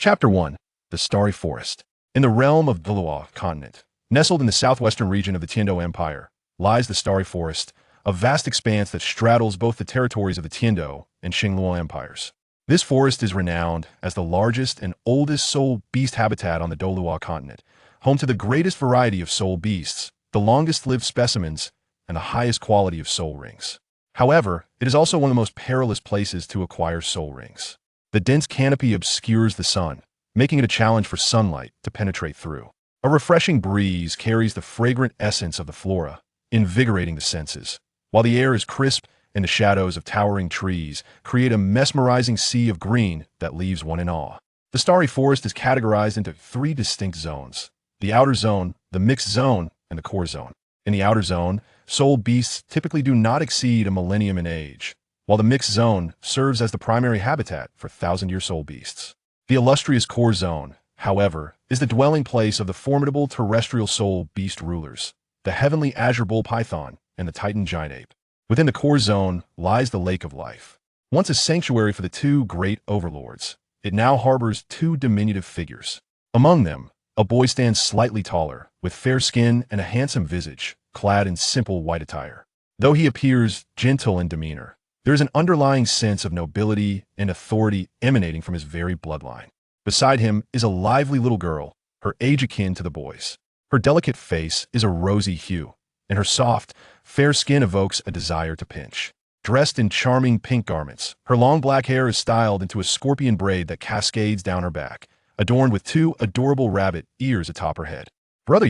Chapter 1. The Starry Forest. In the realm of Douluo Continent, nestled in the southwestern region of the Tiando Empire, lies the Starry Forest, a vast expanse that straddles both the territories of the Tiando and Xingluo empires. This forest is renowned as the largest and oldest soul beast habitat on the Douluo Continent, home to the greatest variety of soul beasts, the longest-lived specimens, and the highest quality of soul rings. However, it is also one of the most perilous places to acquire soul rings. The dense canopy obscures the sun, making it a challenge for sunlight to penetrate through. A refreshing breeze carries the fragrant essence of the flora, invigorating the senses, while the air is crisp and the shadows of towering trees create a mesmerizing sea of green that leaves one in awe. The Starry Forest is categorized into three distinct zones: the outer zone, the mixed zone, and the core zone. In the outer zone, soul beasts typically do not exceed a millennium in age, while the mixed zone serves as the primary habitat for thousand-year soul beasts. The illustrious core zone, however, is the dwelling place of the formidable terrestrial soul beast rulers, the heavenly azure bull python and the titan giant ape. Within the core zone lies the Lake of Life. Once a sanctuary for the two great overlords, it now harbors two diminutive figures. Among them, a boy stands slightly taller, with fair skin and a handsome visage, clad in simple white attire. Though he appears gentle in demeanor, there is an underlying sense of nobility and authority emanating from his very bloodline. Beside him is a lively little girl, her age akin to the boy's. Her delicate face is a rosy hue, and her soft, fair skin evokes a desire to pinch. Dressed in charming pink garments, her long black hair is styled into a scorpion braid that cascades down her back, adorned with two adorable rabbit ears atop her head. "Brother,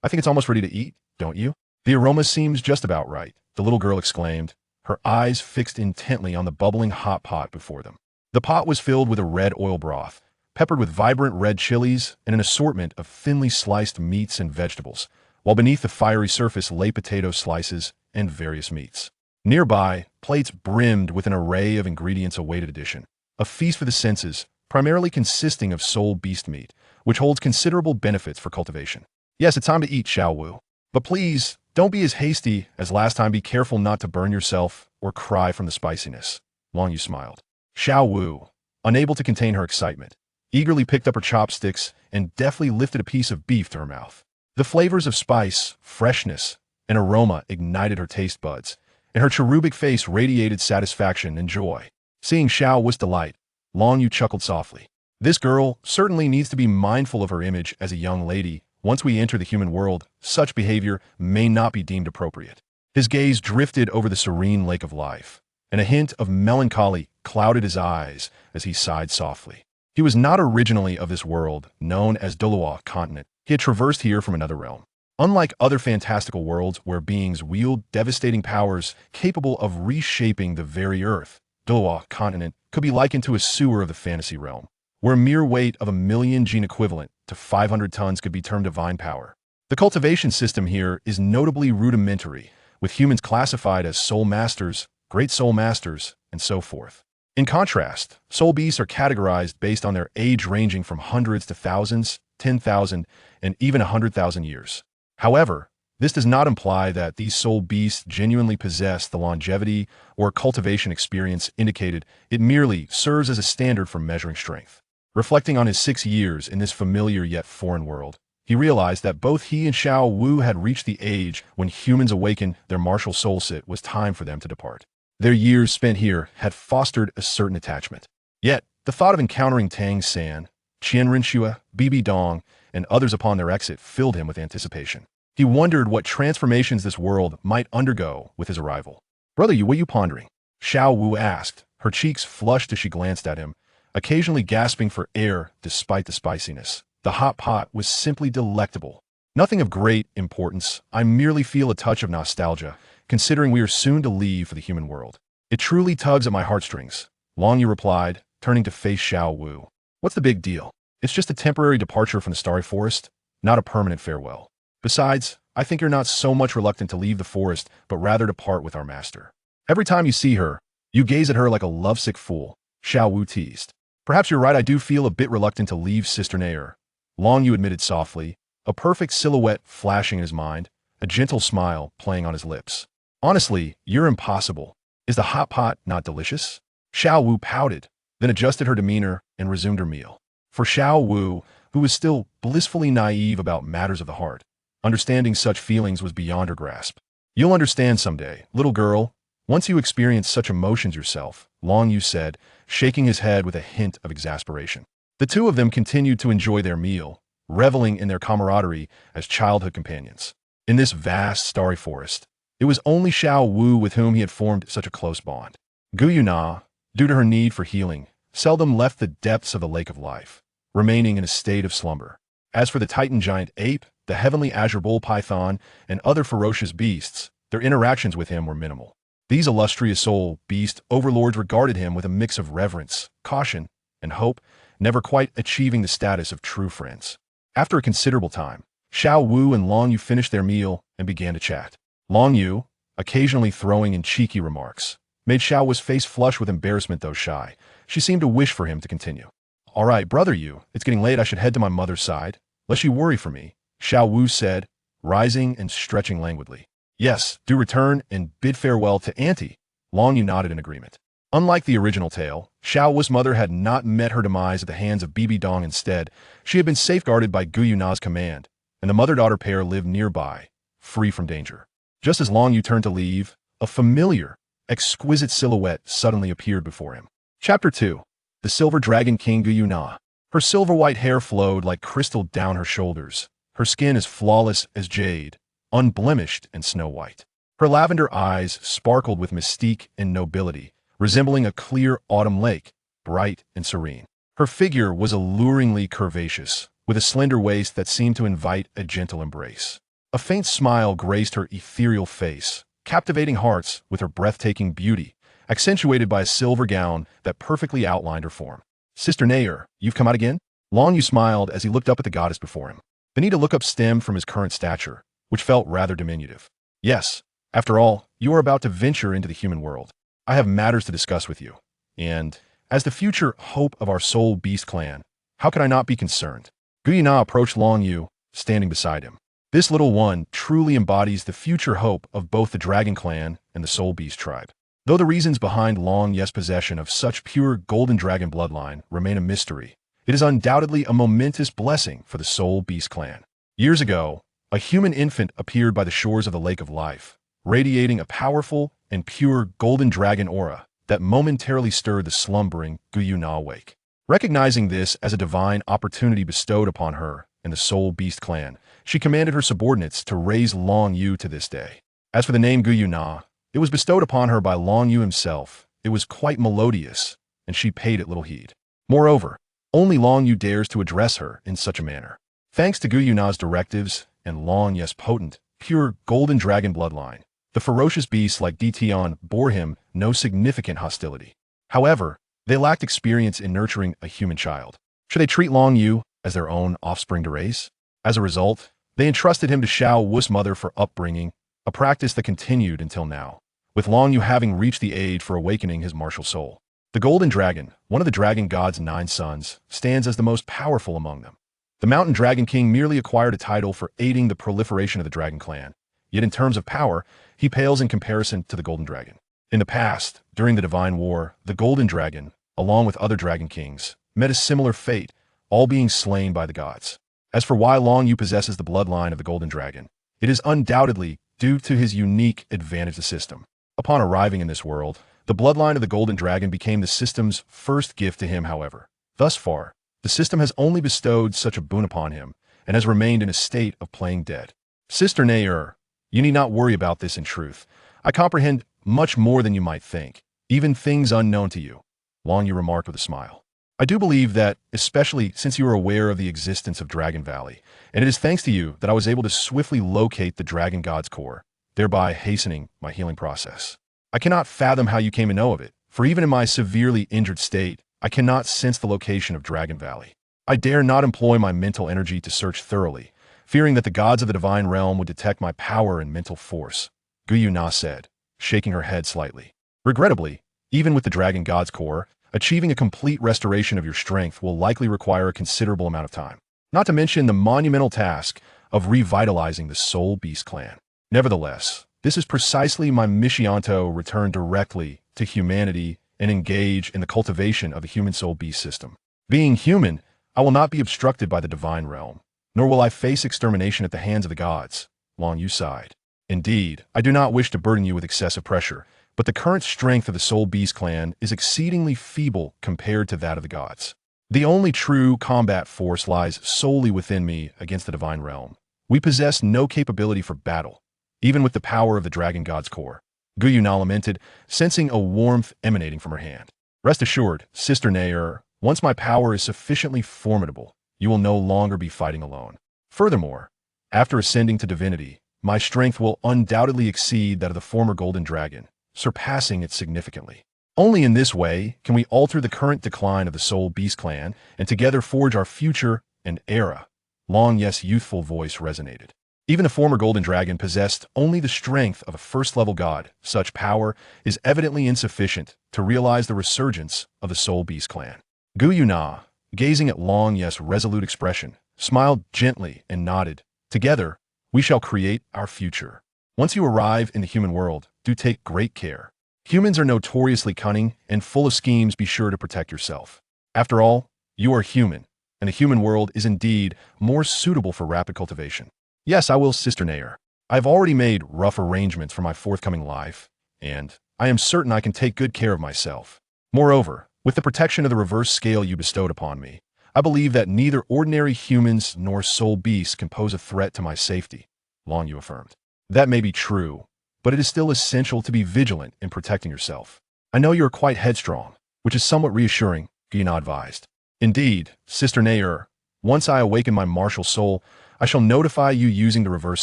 I think it's almost ready to eat, don't you?" "The aroma seems just about right," the little girl exclaimed, her eyes fixed intently on the bubbling hot pot before them. The pot was filled with a red oil broth, peppered with vibrant red chilies and an assortment of thinly sliced meats and vegetables, while beneath the fiery surface lay potato slices and various meats. Nearby, plates brimmed with an array of ingredients awaited addition, a feast for the senses, primarily consisting of soul beast meat, which holds considerable benefits for cultivation. "Yes, it's time to eat, Xiao. But please, don't be as hasty as last time. Be careful not to burn yourself or cry from the spiciness." Long Yu smiled. Xiao, unable to contain her excitement, eagerly picked up her chopsticks and deftly lifted a piece of beef to her mouth. The flavors of spice, freshness, and aroma ignited her taste buds, and her cherubic face radiated satisfaction and joy. Seeing Xiao's delight, Long Yu chuckled softly. "This girl certainly needs to be mindful of her image as a young lady. Once we enter the human world, such behavior may not be deemed appropriate." His gaze drifted over the serene Lake of Life, and a hint of melancholy clouded his eyes as he sighed softly. He was not originally of this world, known as Douluo Continent. He had traversed here from another realm. Unlike other fantastical worlds where beings wield devastating powers capable of reshaping the very earth, Douluo Continent could be likened to a sewer of the fantasy realm, where a mere weight of 1,000,000 gene equivalent to 500 tons could be termed divine power. The cultivation system here is notably rudimentary, with humans classified as soul masters, great soul masters, and so forth. In contrast, soul beasts are categorized based on their age ranging from hundreds to thousands, 10,000, and even 100,000 years. However, this does not imply that these soul beasts genuinely possess the longevity or cultivation experience indicated. It merely serves as a standard for measuring strength. Reflecting on his 6 years in this familiar yet foreign world, he realized that both he and Xiao Wu had reached the age when humans awakened their martial soul. It was time for them to depart. Their years spent here had fostered a certain attachment. Yet, the thought of encountering Tang San, Qian Rinxue, Bibi Dong, and others upon their exit filled him with anticipation. He wondered what transformations this world might undergo with his arrival. "Brother, what are you pondering?" Xiao Wu asked, her cheeks flushed as she glanced at him, occasionally gasping for air despite the spiciness. The hot pot was simply delectable. "Nothing of great importance. I merely feel a touch of nostalgia, considering we are soon to leave for the human world. It truly tugs at my heartstrings," Long Yu replied, turning to face Xiao Wu. "What's the big deal? It's just a temporary departure from the Starry Forest, not a permanent farewell. Besides, I think you're not so much reluctant to leave the forest, but rather to part with our master. Every time you see her, you gaze at her like a lovesick fool," Xiao Wu teased. "Perhaps you're right, I do feel a bit reluctant to leave Sister Nair," Long Yu admitted softly, a perfect silhouette flashing in his mind, a gentle smile playing on his lips. "Honestly, you're impossible. Is the hot pot not delicious?" Xiao Wu pouted, then adjusted her demeanor and resumed her meal. For Xiao Wu, who was still blissfully naive about matters of the heart, understanding such feelings was beyond her grasp. You'll understand someday, little girl, once you experience such emotions yourself, Long Yu said, shaking his head with a hint of exasperation. The two of them continued to enjoy their meal, reveling in their camaraderie as childhood companions. In this vast, starry forest, it was only Xiao Wu with whom he had formed such a close bond. Gu Yuna, due to her need for healing, seldom left the depths of the lake of life, remaining in a state of slumber. As for the Titan giant ape, the heavenly azure bull python, and other ferocious beasts, their interactions with him were minimal. These illustrious soul beast overlords regarded him with a mix of reverence, caution, and hope, never quite achieving the status of true friends. After a considerable time, Xiao Wu and Long Yu finished their meal and began to chat. Long Yu, occasionally throwing in cheeky remarks, made Xiao Wu's face flush with embarrassment though shy. She seemed to wish for him to continue. All right, brother Yu, it's getting late. I should head to my mother's side, lest you worry for me, Xiao Wu said, rising and stretching languidly. Yes, do return and bid farewell to Auntie. Long Yu nodded in agreement. Unlike the original tale, Xiao Wu's mother had not met her demise at the hands of Bibi Dong. Instead, she had been safeguarded by Gu Yuna's command, and the mother-daughter pair lived nearby, free from danger. Just as Long Yu turned to leave, a familiar, exquisite silhouette suddenly appeared before him. Chapter 2. The Silver Dragon King Gu Yuna. Her silver-white hair flowed like crystal down her shoulders, her skin as flawless as jade, unblemished and snow-white. Her lavender eyes sparkled with mystique and nobility, resembling a clear autumn lake, bright and serene. Her figure was alluringly curvaceous, with a slender waist that seemed to invite a gentle embrace. A faint smile graced her ethereal face, captivating hearts with her breathtaking beauty, accentuated by a silver gown that perfectly outlined her form. Sister Nair, you've come out again? Long Yu smiled as he looked up at the goddess before him. The need to look up stemmed from his current stature, which felt rather diminutive. Yes, after all, you are about to venture into the human world. I have matters to discuss with you. And, as the future hope of our soul beast clan, how could I not be concerned? Gu Yuna approached Long Yu, standing beside him. This little one truly embodies the future hope of both the Dragon Clan and the Soul Beast tribe. Though the reasons behind Long Yu's possession of such pure Golden Dragon Bloodline remain a mystery, it is undoubtedly a momentous blessing for the Soul Beast clan. Years ago, a human infant appeared by the shores of the Lake of Life, radiating a powerful and pure golden dragon aura that momentarily stirred the slumbering Gu Yuna awake. Recognizing this as a divine opportunity bestowed upon her and the Soul Beast clan, she commanded her subordinates to raise Long Yu to this day. As for the name Gu Yuna, it was bestowed upon her by Long Yu himself. It was quite melodious, and she paid it little heed. Moreover, only Long Yu dares to address her in such a manner. Thanks to Gu Yuna's directives and Long Yu's potent, pure Golden Dragon Bloodline, the ferocious beasts like Dition bore him no significant hostility. However, they lacked experience in nurturing a human child. Should they treat Long Yu as their own offspring to raise? As a result, they entrusted him to Xiao Wu's mother for upbringing, a practice that continued until now, with Long Yu having reached the age for awakening his martial soul. The Golden Dragon, one of the dragon god's 9 sons, stands as the most powerful among them. The Mountain Dragon King merely acquired a title for aiding the proliferation of the Dragon Clan, yet in terms of power, he pales in comparison to the Golden Dragon. In the past, during the Divine War, the Golden Dragon, along with other Dragon Kings, met a similar fate, all being slain by the gods. As for why Long Yu possesses the bloodline of the Golden Dragon, it is undoubtedly due to his unique advantage system. Upon arriving in this world, the bloodline of the Golden Dragon became the system's first gift to him, however. Thus far, the system has only bestowed such a boon upon him, and has remained in a state of playing dead. Sister Nair, you need not worry about this in truth. I comprehend much more than you might think, even things unknown to you, Long Yu remarked with a smile. I do believe that, especially since you are aware of the existence of Dragon Valley, and it is thanks to you that I was able to swiftly locate the Dragon God's core, thereby hastening my healing process. I cannot fathom how you came to know of it, for even in my severely injured state, I cannot sense the location of Dragon Valley. I dare not employ my mental energy to search thoroughly, fearing that the gods of the divine realm would detect my power and mental force, Gu Yuna said, shaking her head slightly. Regrettably, even with the Dragon God's core, achieving a complete restoration of your strength will likely require a considerable amount of time, not to mention the monumental task of revitalizing the Soul Beast clan. Nevertheless, this is precisely my mission: to return directly to humanity and engage in the cultivation of the human soul beast system. Being human, I will not be obstructed by the divine realm, nor will I face extermination at the hands of the gods. Long Yu sighed. Indeed, I do not wish to burden you with excessive pressure, but the current strength of the Soul Beast clan is exceedingly feeble compared to that of the gods. The only true combat force lies solely within me against the divine realm. We possess no capability for battle, even with the power of the dragon god's core. Guyuna lamented, sensing a warmth emanating from her hand. Rest assured, Sister Nair, once my power is sufficiently formidable, you will no longer be fighting alone. Furthermore, after ascending to divinity, my strength will undoubtedly exceed that of the former Golden Dragon, surpassing it significantly. Only in this way can we alter the current decline of the Soul Beast clan and together forge our future and era. Long Yes' youthful voice resonated. Even the former Golden Dragon possessed only the strength of a first-level god. Such power is evidently insufficient to realize the resurgence of the Soul Beast clan. Guyuna, gazing at Long Yes' resolute expression, smiled gently and nodded. Together, we shall create our future. Once you arrive in the human world, do take great care. Humans are notoriously cunning and full of schemes. Be sure to protect yourself. After all, you are human, and the human world is indeed more suitable for rapid cultivation. Yes, I will, Sister Nair. I have already made rough arrangements for my forthcoming life, and I am certain I can take good care of myself. Moreover, with the protection of the reverse scale you bestowed upon me, I believe that neither ordinary humans nor soul beasts can pose a threat to my safety, Long Yu affirmed. That may be true, but it is still essential to be vigilant in protecting yourself. I know you are quite headstrong, which is somewhat reassuring, Guyuna advised. Indeed, Sister Nair, once I awaken my martial soul, I shall notify you using the reverse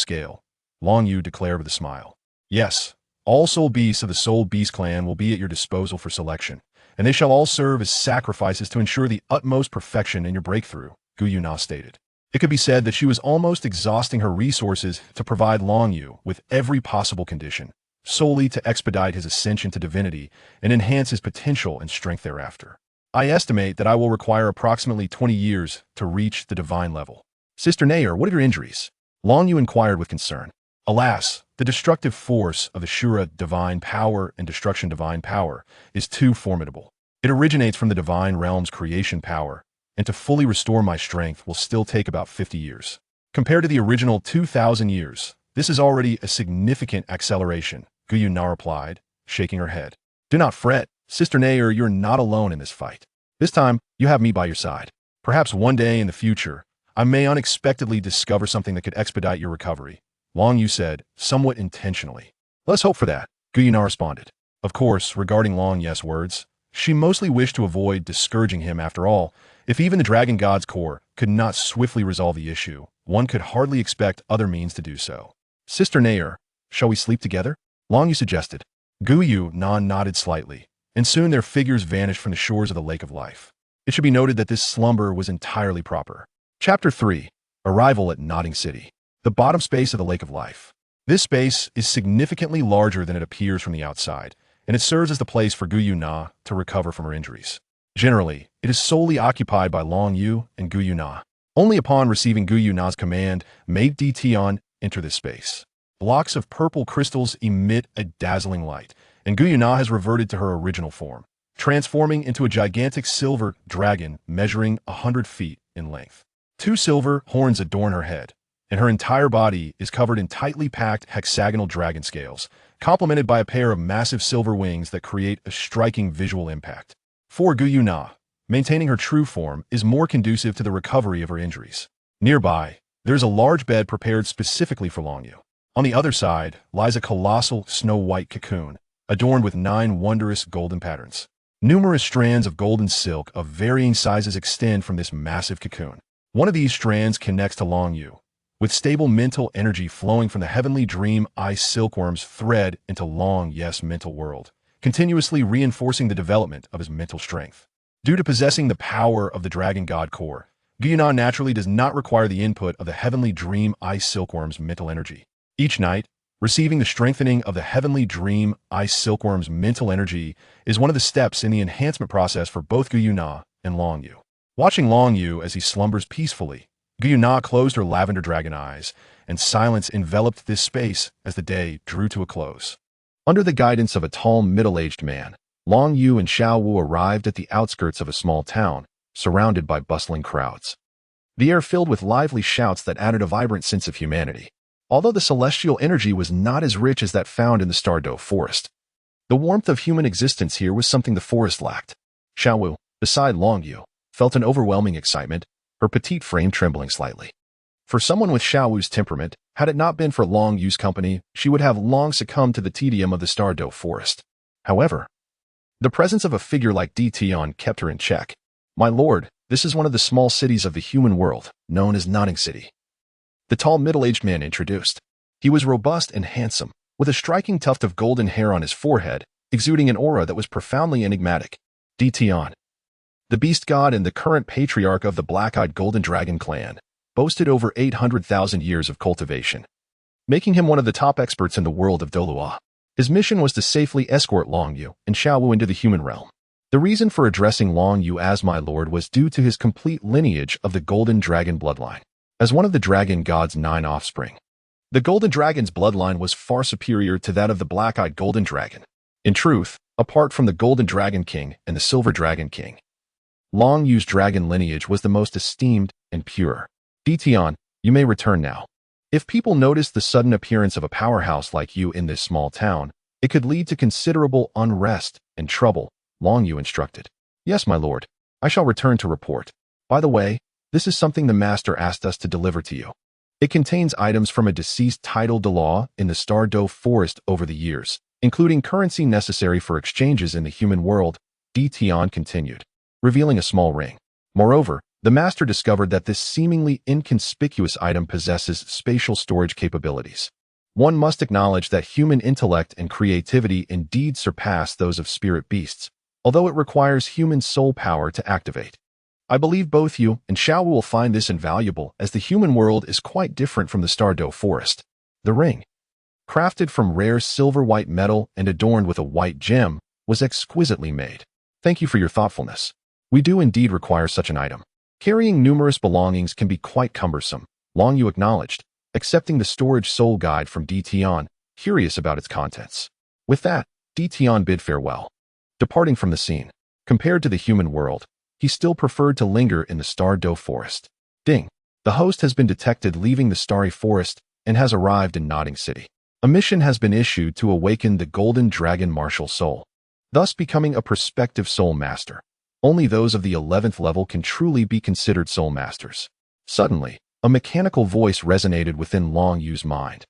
scale, Long Yu declared with a smile. Yes, all soul beasts of the Soul Beast clan will be at your disposal for selection, and they shall all serve as sacrifices to ensure the utmost perfection in your breakthrough, Guyuna stated. It could be said that she was almost exhausting her resources to provide Long Yu with every possible condition, solely to expedite his ascension to divinity and enhance his potential and strength thereafter. I estimate that I will require approximately 20 years to reach the divine level. Sister Nair, what are your injuries? Long Yu inquired with concern. Alas, the destructive force of the Shura divine power and destruction divine power is too formidable. It originates from the divine realm's creation power, and to fully restore my strength will still take about 50 years. Compared to the original 2,000 years, this is already a significant acceleration, Guyuna replied, shaking her head. Do not fret, Sister Nair, you're not alone in this fight. This time, you have me by your side. Perhaps one day in the future, I may unexpectedly discover something that could expedite your recovery, Long Yu said, somewhat intentionally. Let's hope for that, Guyuna responded. Of course, regarding Long Yes' words, she mostly wished to avoid discouraging him. After all, if even the Dragon God's core could not swiftly resolve the issue, one could hardly expect other means to do so. Sister Nair, shall we sleep together? Long Yu suggested. Guyuna nodded slightly, and soon their figures vanished from the shores of the Lake of Life. It should be noted that this slumber was entirely proper. Chapter 3. Arrival at Nodding City. The bottom space of the Lake of Life. This space is significantly larger than it appears from the outside, and it serves as the place for Guyuna to recover from her injuries. Generally, it is solely occupied by Long Yu and Guyuna. Only upon receiving Guyuna's command may Tion enter this space. Blocks of purple crystals emit a dazzling light, and Guyuna has reverted to her original form, transforming into a gigantic silver dragon measuring 100 feet in length. 2 silver horns adorn her head, and her entire body is covered in tightly packed hexagonal dragon scales, complemented by a pair of massive silver wings that create a striking visual impact. For Guyuna, maintaining her true form is more conducive to the recovery of her injuries. Nearby, there is a large bed prepared specifically for Long Yu. On the other side lies a colossal snow-white cocoon, adorned with 9 wondrous golden patterns. Numerous strands of golden silk of varying sizes extend from this massive cocoon. One of these strands connects to Long Yu, with stable mental energy flowing from the heavenly dream ice silkworm's thread into Long Yes' mental world, continuously reinforcing the development of his mental strength. Due to possessing the power of the Dragon God Core, Guyuna naturally does not require the input of the heavenly dream ice silkworm's mental energy. Each night, receiving the strengthening of the heavenly dream ice silkworm's mental energy is one of the steps in the enhancement process for both Guyuna and Long Yu. Watching Long Yu as he slumbers peacefully, Guyuna closed her lavender dragon eyes, and silence enveloped this space as the day drew to a close. Under the guidance of a tall, middle-aged man, Long Yu and Xiao Wu arrived at the outskirts of a small town, surrounded by bustling crowds. The air filled with lively shouts that added a vibrant sense of humanity. Although the celestial energy was not as rich as that found in the Douluo forest, the warmth of human existence here was something the forest lacked. Xiaowu, beside Longyu, felt an overwhelming excitement, her petite frame trembling slightly. For someone with Xiaowu's temperament, had it not been for Longyu's company, she would have long succumbed to the tedium of the Douluo forest. However, the presence of a figure like Tian kept her in check. "My lord, this is one of the small cities of the human world, known as Nodding City." The tall middle-aged man introduced. He was robust and handsome, with a striking tuft of golden hair on his forehead, exuding an aura that was profoundly enigmatic. Tian, the beast god and the current patriarch of the black-eyed Golden Dragon clan, boasted over 800,000 years of cultivation, making him one of the top experts in the world of Douluo. His mission was to safely escort Longyu and Xiaowu into the human realm. The reason for addressing Longyu as my lord was due to his complete lineage of the Golden Dragon Bloodline. As one of the dragon god's 9 offspring, the Golden Dragon's bloodline was far superior to that of the black-eyed Golden Dragon. In truth, apart from the Golden Dragon King and the Silver Dragon King, Longyu's dragon lineage was the most esteemed and pure. Tian, you may return now. If people notice the sudden appearance of a powerhouse like you in this small town, it could lead to considerable unrest and trouble, Longyu instructed. Yes, my lord. I shall return to report. By the way, this is something the master asked us to deliver to you. It contains items from a deceased title Douluo in the Douluo forest over the years, including currency necessary for exchanges in the human world, Tian continued, revealing a small ring. Moreover, the master discovered that this seemingly inconspicuous item possesses spatial storage capabilities. One must acknowledge that human intellect and creativity indeed surpass those of spirit beasts, although it requires human soul power to activate. I believe both you and Xiaowu will find this invaluable, as the human world is quite different from the Douluo forest. The ring, crafted from rare silver-white metal and adorned with a white gem, was exquisitely made. Thank you for your thoughtfulness. We do indeed require such an item. Carrying numerous belongings can be quite cumbersome, Longyu acknowledged, accepting the storage soul guide from Tian, curious about its contents. With that, Tian bid farewell, departing from the scene. Compared to the human world, he still preferred to linger in the Douluo forest. Ding! The host has been detected leaving the starry forest and has arrived in Nodding City. A mission has been issued to awaken the Golden Dragon martial soul, thus becoming a prospective soul master. Only those of the 11th level can truly be considered soul masters. Suddenly, a mechanical voice resonated within Longyu's mind,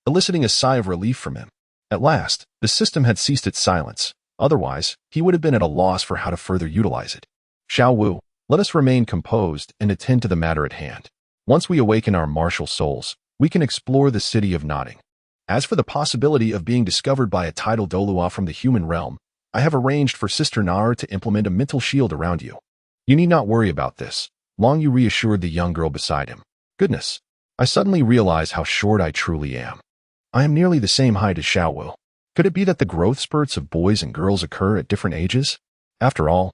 eliciting a sigh of relief from him. At last, the system had ceased its silence. Otherwise, he would have been at a loss for how to further utilize it. Xiaowu, let us remain composed and attend to the matter at hand. Once we awaken our martial souls, we can explore the city of Nodding. As for the possibility of being discovered by a title Douluo from the human realm, I have arranged for Sister Nar to implement a mental shield around you. You need not worry about this, Longyu reassured the young girl beside him. Goodness, I suddenly realize how short I truly am. I am nearly the same height as Xiaowu. Could it be that the growth spurts of boys and girls occur at different ages? After all,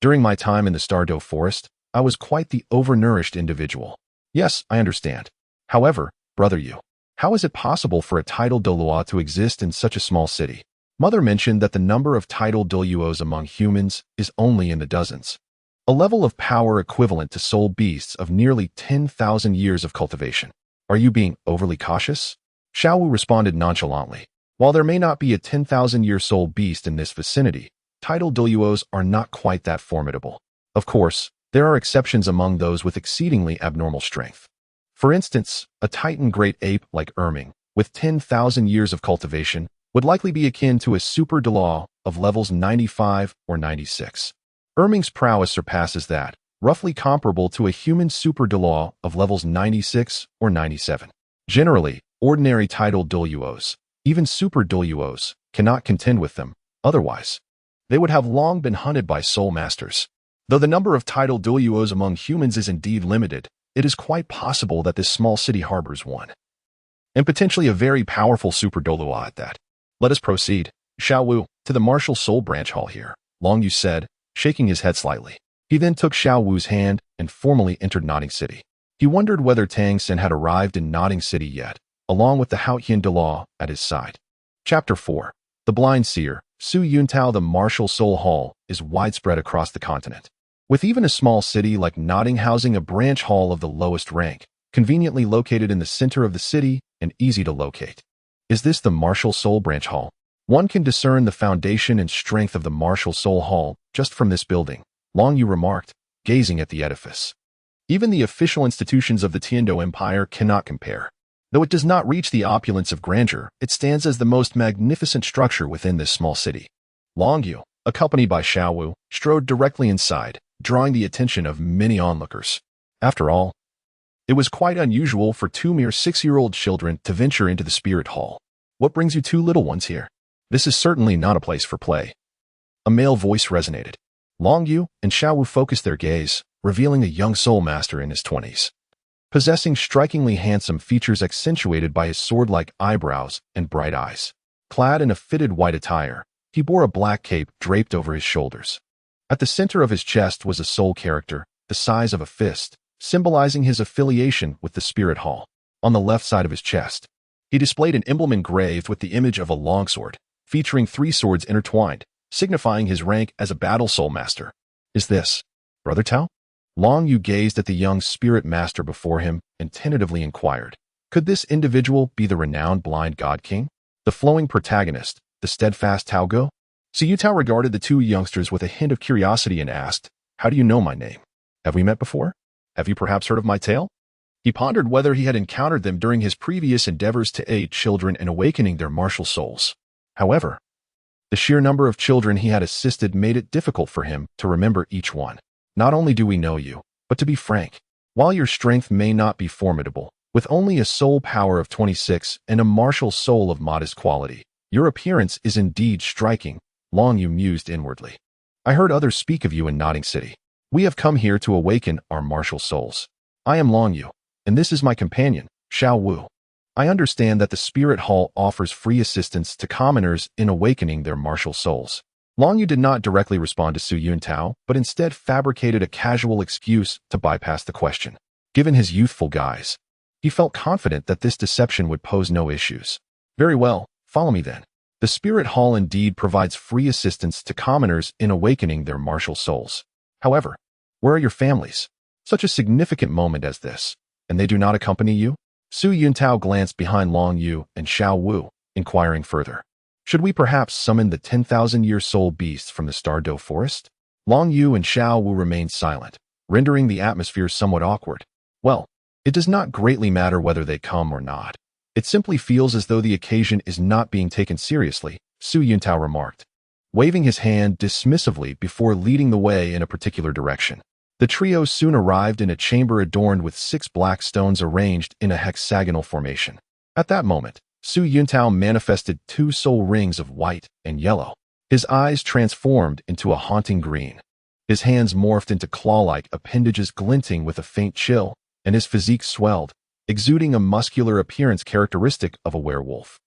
during my time in the Douluo forest, I was quite the overnourished individual. Yes, I understand. However, brother you, how is it possible for a title Douluo to exist in such a small city? Mother mentioned that the number of title Douluos among humans is only in the dozens. A level of power equivalent to soul beasts of nearly 10,000 years of cultivation. Are you being overly cautious? Xiaowu responded nonchalantly. While there may not be a 10,000-year soul beast in this vicinity, title Douluos are not quite that formidable. Of course, there are exceptions among those with exceedingly abnormal strength. For instance, a titan great ape like Erming, with 10,000 years of cultivation, would likely be akin to a super Douluo of levels 95 or 96. Erming's prowess surpasses that, roughly comparable to a human super Douluo of levels 96 or 97. Generally, ordinary title Douluos, even super Douluos, cannot contend with them. Otherwise, they would have long been hunted by soul masters. Though the number of title Douluos among humans is indeed limited, it is quite possible that this small city harbors one. And potentially a very powerful super Douluo at that. Let us proceed, Xiaowu, to the martial soul branch hall here, Longyu said, shaking his head slightly. He then took Xiaowu's hand and formally entered Nodding City. He wondered whether Tang San had arrived in Nodding City yet, along with the Haotian Douluo at his side. Chapter 4. The Blind Seer, Su Yuntao. The martial soul hall is widespread across the continent. With even a small city like Notting housing a branch hall of the lowest rank, conveniently located in the center of the city and easy to locate. Is this the Martial Soul Branch Hall? One can discern the foundation and strength of the Martial Soul Hall just from this building, Long Yu remarked, gazing at the edifice. Even the official institutions of the Tiando Empire cannot compare. Though it does not reach the opulence of grandeur, it stands as the most magnificent structure within this small city. Long Yu, accompanied by Xiaowu, strode directly inside, drawing the attention of many onlookers. After all, it was quite unusual for two mere 6-year-old children to venture into the spirit hall. What brings you two little ones here? This is certainly not a place for play. A male voice resonated. Long Yu and Xiaowu focused their gaze, revealing a young soul master in his 20s. Possessing strikingly handsome features accentuated by his sword-like eyebrows and bright eyes. Clad in a fitted white attire, he bore a black cape draped over his shoulders. At the center of his chest was a soul character, the size of a fist, symbolizing his affiliation with the spirit hall. On the left side of his chest, he displayed an emblem engraved with the image of a longsword, featuring 3 swords intertwined, signifying his rank as a battle soul master. Is this Brother Tao? Long Yu gazed at the young spirit master before him and tentatively inquired, could this individual be the renowned blind god king? The flowing protagonist, the steadfast Tao Go? Yuntao regarded the two youngsters with a hint of curiosity and asked, how do you know my name? Have we met before? Have you perhaps heard of my tale? He pondered whether he had encountered them during his previous endeavors to aid children in awakening their martial souls. However, the sheer number of children he had assisted made it difficult for him to remember each one. Not only do we know you, but to be frank, while your strength may not be formidable, with only a soul power of 26 and a martial soul of modest quality, your appearance is indeed striking, Long Yu mused inwardly. I heard others speak of you in Notting City. We have come here to awaken our martial souls. I am Long Yu, and this is my companion, Xiaowu. I understand that the Spirit Hall offers free assistance to commoners in awakening their martial souls. Long Yu did not directly respond to Yuntao, but instead fabricated a casual excuse to bypass the question. Given his youthful guise, he felt confident that this deception would pose no issues. Very well, follow me then. The Spirit Hall indeed provides free assistance to commoners in awakening their martial souls. However, where are your families? Such a significant moment as this, and they do not accompany you? Yuntao glanced behind Long Yu and Xiaowu, inquiring further. Should we perhaps summon the 10,000-year soul beasts from the Stardow Forest? Long Yu and Xiaowu remained silent, rendering the atmosphere somewhat awkward. Well, it does not greatly matter whether they come or not. It simply feels as though the occasion is not being taken seriously, Yuntao remarked, waving his hand dismissively before leading the way in a particular direction. The trio soon arrived in a chamber adorned with 6 black stones arranged in a hexagonal formation. At that moment, Yuntao manifested 2 soul rings of white and yellow. His eyes transformed into a haunting green. His hands morphed into claw-like appendages glinting with a faint chill, and his physique swelled, exuding a muscular appearance characteristic of a werewolf.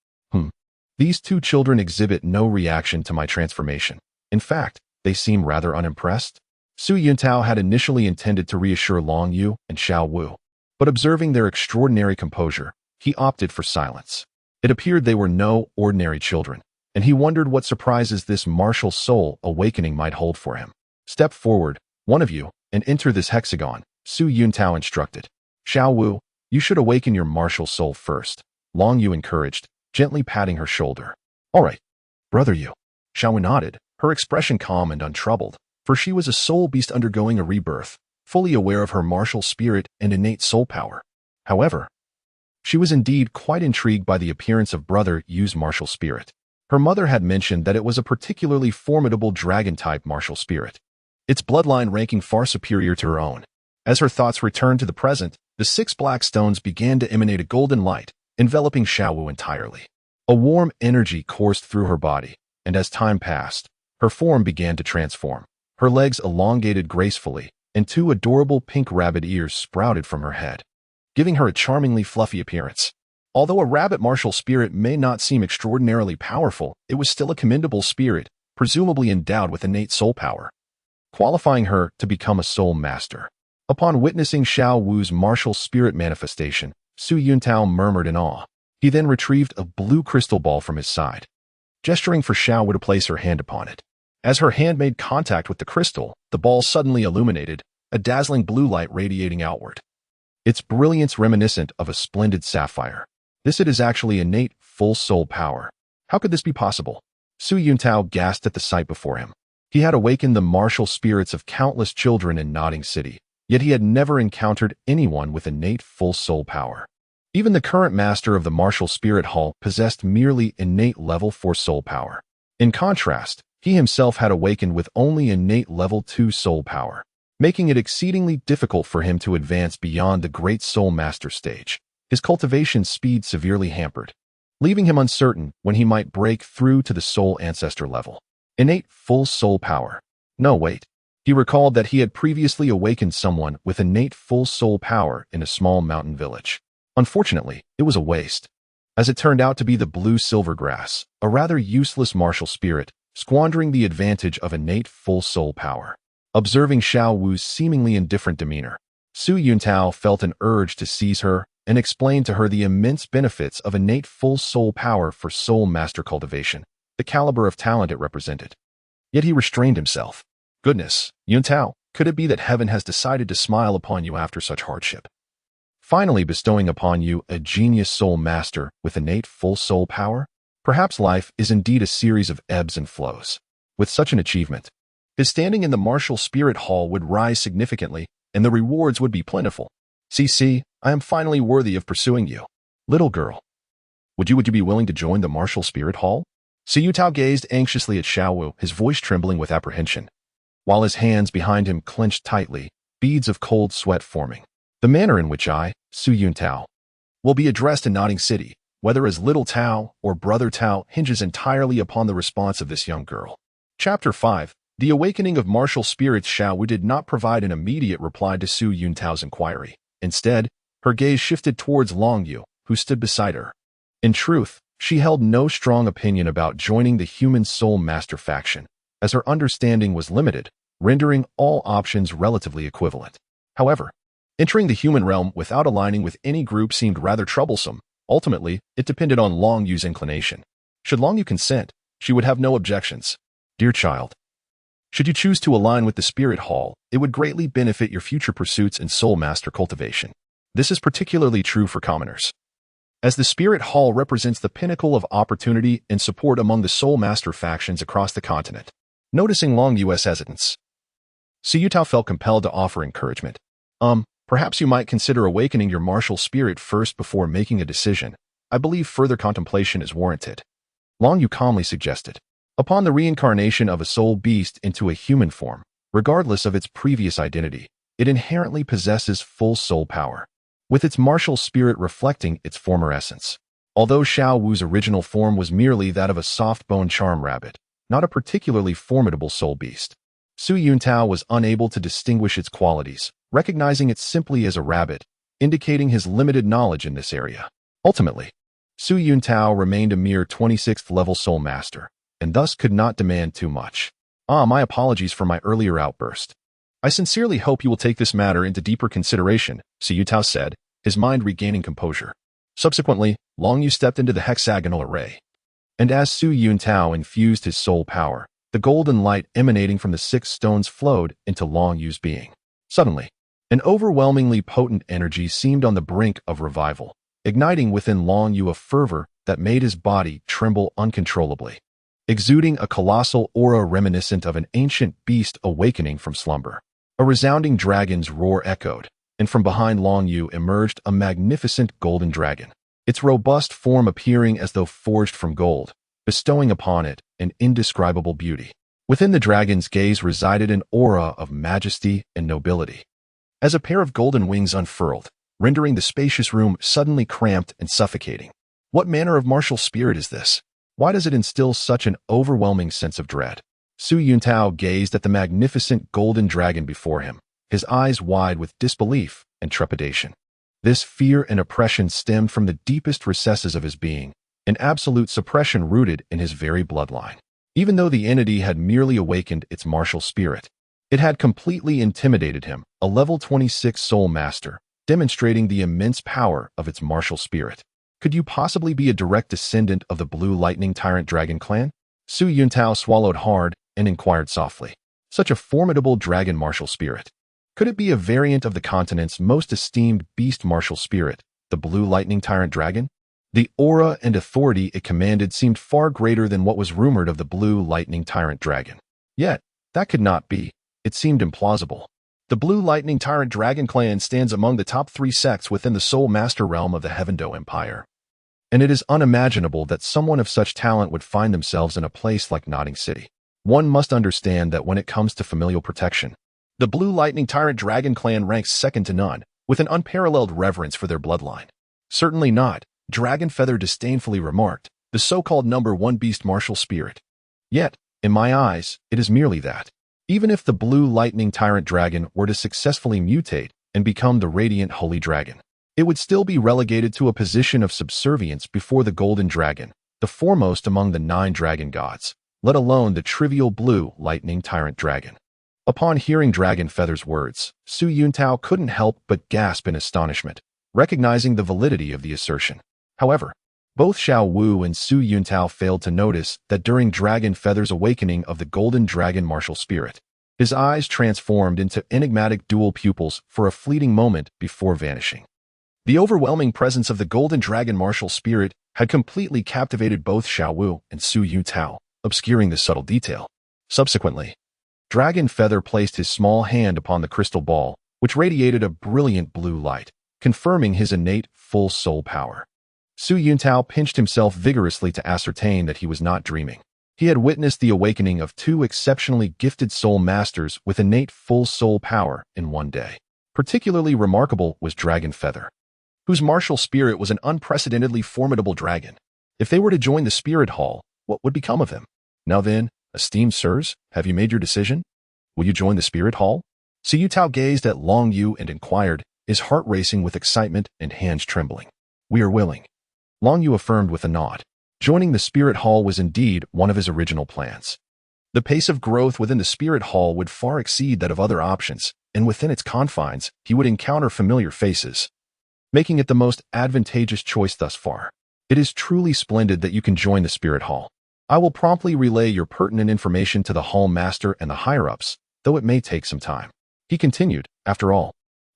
These 2 children exhibit no reaction to my transformation. In fact, they seem rather unimpressed. Yuntao had initially intended to reassure Long Yu and Xiaowu, but observing their extraordinary composure, he opted for silence. It appeared they were no ordinary children, and he wondered what surprises this martial soul awakening might hold for him. Step forward, one of you, and enter this hexagon, Yuntao instructed. Xiaowu, you should awaken your martial soul first, Long Yu encouraged, gently patting her shoulder. All right, Brother Yu. Xiaowu nodded, her expression calm and untroubled, for she was a soul beast undergoing a rebirth, fully aware of her martial spirit and innate soul power. However, she was indeed quite intrigued by the appearance of Brother Yu's martial spirit. Her mother had mentioned that it was a particularly formidable dragon-type martial spirit, its bloodline ranking far superior to her own. As her thoughts returned to the present, the 6 black stones began to emanate a golden light, enveloping Xiaowu entirely. A warm energy coursed through her body, and as time passed, her form began to transform. Her legs elongated gracefully, and 2 adorable pink rabbit ears sprouted from her head, giving her a charmingly fluffy appearance. Although a rabbit martial spirit may not seem extraordinarily powerful, it was still a commendable spirit, presumably endowed with innate soul power, qualifying her to become a soul master. Upon witnessing Xiaowu's martial spirit manifestation, Yuntao murmured in awe. He then retrieved a blue crystal ball from his side, gesturing for Xiaowu to place her hand upon it. As her hand made contact with the crystal, the ball suddenly illuminated, a dazzling blue light radiating outward. Its brilliance reminiscent of a splendid sapphire. This it is actually innate, full soul power. How could this be possible? Yuntao gasped at the sight before him. He had awakened the martial spirits of countless children in Nodding City, yet he had never encountered anyone with innate full soul power. Even the current master of the martial spirit hall possessed merely innate level 4 soul power. In contrast, he himself had awakened with only innate level 2 soul power, making it exceedingly difficult for him to advance beyond the great soul master stage. His cultivation speed severely hampered, leaving him uncertain when he might break through to the soul ancestor level. Innate full soul power. No, wait. He recalled that he had previously awakened someone with innate full soul power in a small mountain village. Unfortunately, it was a waste, as it turned out to be the blue silvergrass, a rather useless martial spirit, squandering the advantage of innate full soul power. Observing Xiao Wu's seemingly indifferent demeanor, Yuntao felt an urge to seize her and explain to her the immense benefits of innate full soul power for soul master cultivation, the caliber of talent it represented. Yet he restrained himself. Goodness, Yuntao, could it be that heaven has decided to smile upon you after such hardship, finally bestowing upon you a genius soul master with innate full soul power? Perhaps life is indeed a series of ebbs and flows. With such an achievement, his standing in the martial spirit hall would rise significantly, and the rewards would be plentiful. See, I am finally worthy of pursuing you. Little girl, would you be willing to join the martial spirit hall? Yuntao gazed anxiously at Xiao Wu, his voice trembling with apprehension, while his hands behind him clenched tightly, beads of cold sweat forming. The manner in which I, Yuntao, will be addressed in Nodding City, whether as Little Tao or Brother Tao, hinges entirely upon the response of this young girl. Chapter 5. The Awakening of Martial Spirits. Xiao Wu did not provide an immediate reply to Yuntao's inquiry. Instead, her gaze shifted towards Long Yu, who stood beside her. In truth, she held no strong opinion about joining the human soul master faction, as her understanding was limited, rendering all options relatively equivalent. However, entering the human realm without aligning with any group seemed rather troublesome. Ultimately, it depended on Long Yu's inclination. Should Long Yu consent, she would have no objections. Dear child, should you choose to align with the Spirit Hall, it would greatly benefit your future pursuits in soul master cultivation. This is particularly true for commoners, as the Spirit Hall represents the pinnacle of opportunity and support among the soul master factions across the continent. Noticing Long Yu's hesitance, Yuntao felt compelled to offer encouragement. Perhaps you might consider awakening your martial spirit first before making a decision. I believe further contemplation is warranted. Long Yu calmly suggested. Upon the reincarnation of a soul beast into a human form, regardless of its previous identity, it inherently possesses full soul power, with its martial spirit reflecting its former essence. Although Xiao Wu's original form was merely that of a soft-boned charm rabbit, not a particularly formidable soul beast, Yuntao was unable to distinguish its qualities, recognizing it simply as a rabbit, indicating his limited knowledge in this area. Ultimately, Yuntao remained a mere 26th level soul master, and thus could not demand too much. My apologies for my earlier outburst. I sincerely hope you will take this matter into deeper consideration, Yuntao said, his mind regaining composure. Subsequently, Long Yu stepped into the hexagonal array, and as Yuntao infused his soul power, the golden light emanating from the 6 stones flowed into Long Yu's being. Suddenly, an overwhelmingly potent energy seemed on the brink of revival, igniting within Long Yu a fervor that made his body tremble uncontrollably, exuding a colossal aura reminiscent of an ancient beast awakening from slumber. A resounding dragon's roar echoed, and from behind Long Yu emerged a magnificent golden dragon, its robust form appearing as though forged from gold, bestowing upon it an indescribable beauty. Within the dragon's gaze resided an aura of majesty and nobility, as a pair of golden wings unfurled, rendering the spacious room suddenly cramped and suffocating. What manner of martial spirit is this? Why does it instill such an overwhelming sense of dread? Yuntao gazed at the magnificent golden dragon before him, his eyes wide with disbelief and trepidation. This fear and oppression stemmed from the deepest recesses of his being, an absolute suppression rooted in his very bloodline. Even though the entity had merely awakened its martial spirit, it had completely intimidated him, a level 26 soul master, demonstrating the immense power of its martial spirit. Could you possibly be a direct descendant of the Blue Lightning Tyrant Dragon clan? Yuntao swallowed hard and inquired softly. Such a formidable dragon martial spirit. Could it be a variant of the continent's most esteemed beast martial spirit, the blue lightning tyrant dragon? The aura and authority it commanded seemed far greater than what was rumored of the blue lightning tyrant dragon. Yet, that could not be. It seemed implausible. The blue lightning tyrant dragon clan stands among the top 3 sects within the sole master realm of the Heavendou Empire. And it is unimaginable that someone of such talent would find themselves in a place like Nodding City. One must understand that when it comes to familial protection, the Blue Lightning Tyrant Dragon clan ranks second to none, with an unparalleled reverence for their bloodline. Certainly not, Dragon Feather disdainfully remarked, the so-called number 1 beast martial spirit. Yet, in my eyes, it is merely that. Even if the Blue Lightning Tyrant Dragon were to successfully mutate and become the Radiant Holy Dragon, it would still be relegated to a position of subservience before the Golden Dragon, the foremost among the 9 dragon gods, let alone the trivial Blue Lightning Tyrant Dragon. Upon hearing Dragon Feather's words, Su Yuntao couldn't help but gasp in astonishment, recognizing the validity of the assertion. However, both Xiao Wu and Su Yuntao failed to notice that during Dragon Feather's awakening of the Golden Dragon martial spirit, his eyes transformed into enigmatic dual pupils for a fleeting moment before vanishing. The overwhelming presence of the Golden Dragon martial spirit had completely captivated both Xiao Wu and Su Yuntao, obscuring this subtle detail. Subsequently, Dragon Feather placed his small hand upon the crystal ball, which radiated a brilliant blue light, confirming his innate full soul power. Su Yuntao pinched himself vigorously to ascertain that he was not dreaming. He had witnessed the awakening of 2 exceptionally gifted soul masters with innate full soul power in one day. Particularly remarkable was Dragon Feather, whose martial spirit was an unprecedentedly formidable dragon. If they were to join the Spirit Hall, what would become of him? Now then, esteemed sirs, have you made your decision? Will you join the Spirit Hall? Su Yuntao gazed at Long Yu and inquired, his heart racing with excitement and hands trembling. We are willing. Long Yu affirmed with a nod. Joining the Spirit Hall was indeed one of his original plans. The pace of growth within the Spirit Hall would far exceed that of other options, and within its confines, he would encounter familiar faces, making it the most advantageous choice thus far. It is truly splendid that you can join the Spirit Hall. I will promptly relay your pertinent information to the Hall Master and the higher-ups, though it may take some time. He continued, after all,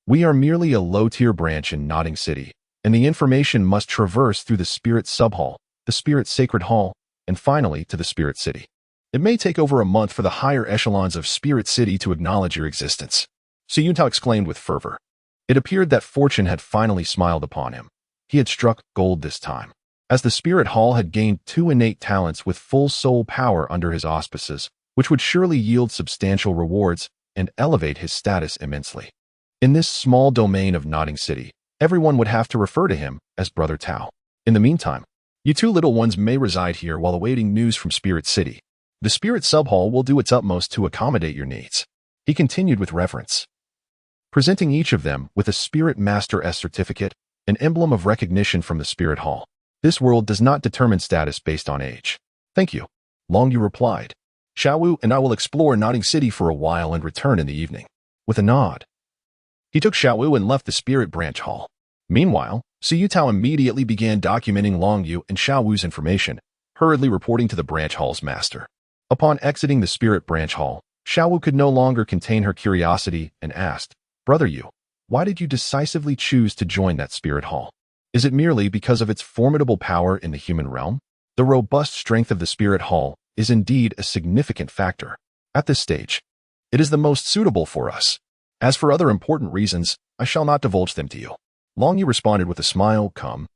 we are merely a low-tier branch in Nodding City, and the information must traverse through the Spirit Sub-Hall, the Spirit Sacred Hall, and finally to the Spirit City. It may take over a month for the higher echelons of Spirit City to acknowledge your existence. Su Yuntao exclaimed with fervor. It appeared that fortune had finally smiled upon him. He had struck gold this time, as the Spirit Hall had gained 2 innate talents with full soul power under his auspices, which would surely yield substantial rewards and elevate his status immensely. In this small domain of Nodding City, everyone would have to refer to him as Brother Tao. In the meantime, you 2 little ones may reside here while awaiting news from Spirit City. The Spirit Sub-Hall will do its utmost to accommodate your needs. He continued with reverence, presenting each of them with a Spirit Master S certificate, an emblem of recognition from the Spirit Hall. This world does not determine status based on age. Thank you. Long Yu replied. Xiao Wu and I will explore Nodding City for a while and return in the evening. With a nod, he took Xiao Wu and left the Spirit Branch Hall. Meanwhile, Su Yuntao immediately began documenting Long Yu and Xiao Wu's information, hurriedly reporting to the Branch Hall's master. Upon exiting the Spirit Branch Hall, Xiao Wu could no longer contain her curiosity and asked, Brother Yu, why did you decisively choose to join that Spirit Hall? Is it merely because of its formidable power in the human realm? The robust strength of the Spirit Hall is indeed a significant factor. At this stage, it is the most suitable for us. As for other important reasons, I shall not divulge them to you. Long Yu responded with a smile, Come.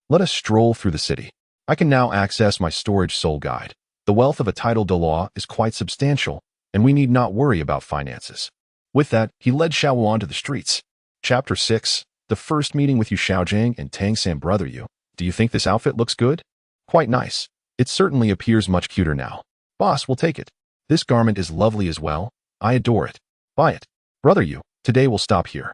Let us stroll through the city. I can now access my storage soul guide. The wealth of a title Douluo is quite substantial, and we need not worry about finances. With that, he led Xiao Wu onto the streets. Chapter 6. The first meeting with you Xiaogang and Tang San Brother Yu. Do you think this outfit looks good? Quite nice. It certainly appears much cuter now. Boss, we'll take it. This garment is lovely as well. I adore it. Buy it. Brother Yu, today we'll stop here.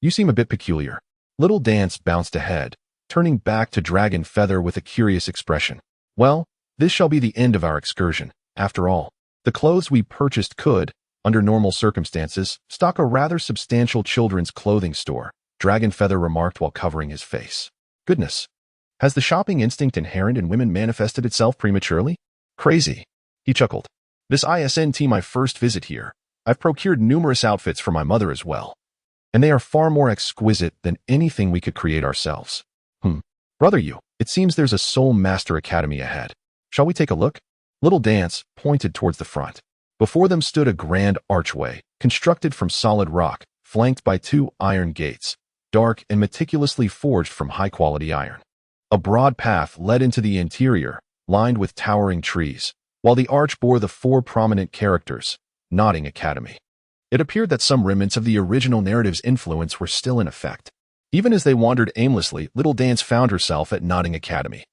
You seem a bit peculiar. Little Dance bounced ahead, turning back to Dragon Feather with a curious expression. Well, this shall be the end of our excursion. After all, the clothes we purchased could, under normal circumstances, stock a rather substantial children's clothing store, Dragon Feather remarked while covering his face. Goodness. Has the shopping instinct inherent in women manifested itself prematurely? Crazy. He chuckled. This isn't my first visit here. I've procured numerous outfits for my mother as well, and they are far more exquisite than anything we could create ourselves. Brother Yu, it seems there's a Soul Master Academy ahead. Shall we take a look? Little Dance pointed towards the front. Before them stood a grand archway, constructed from solid rock, flanked by 2 iron gates, dark and meticulously forged from high-quality iron. A broad path led into the interior, lined with towering trees, while the arch bore the 4 prominent characters, Nodding Academy. It appeared that some remnants of the original narrative's influence were still in effect. Even as they wandered aimlessly, Little Dance found herself at Nodding Academy,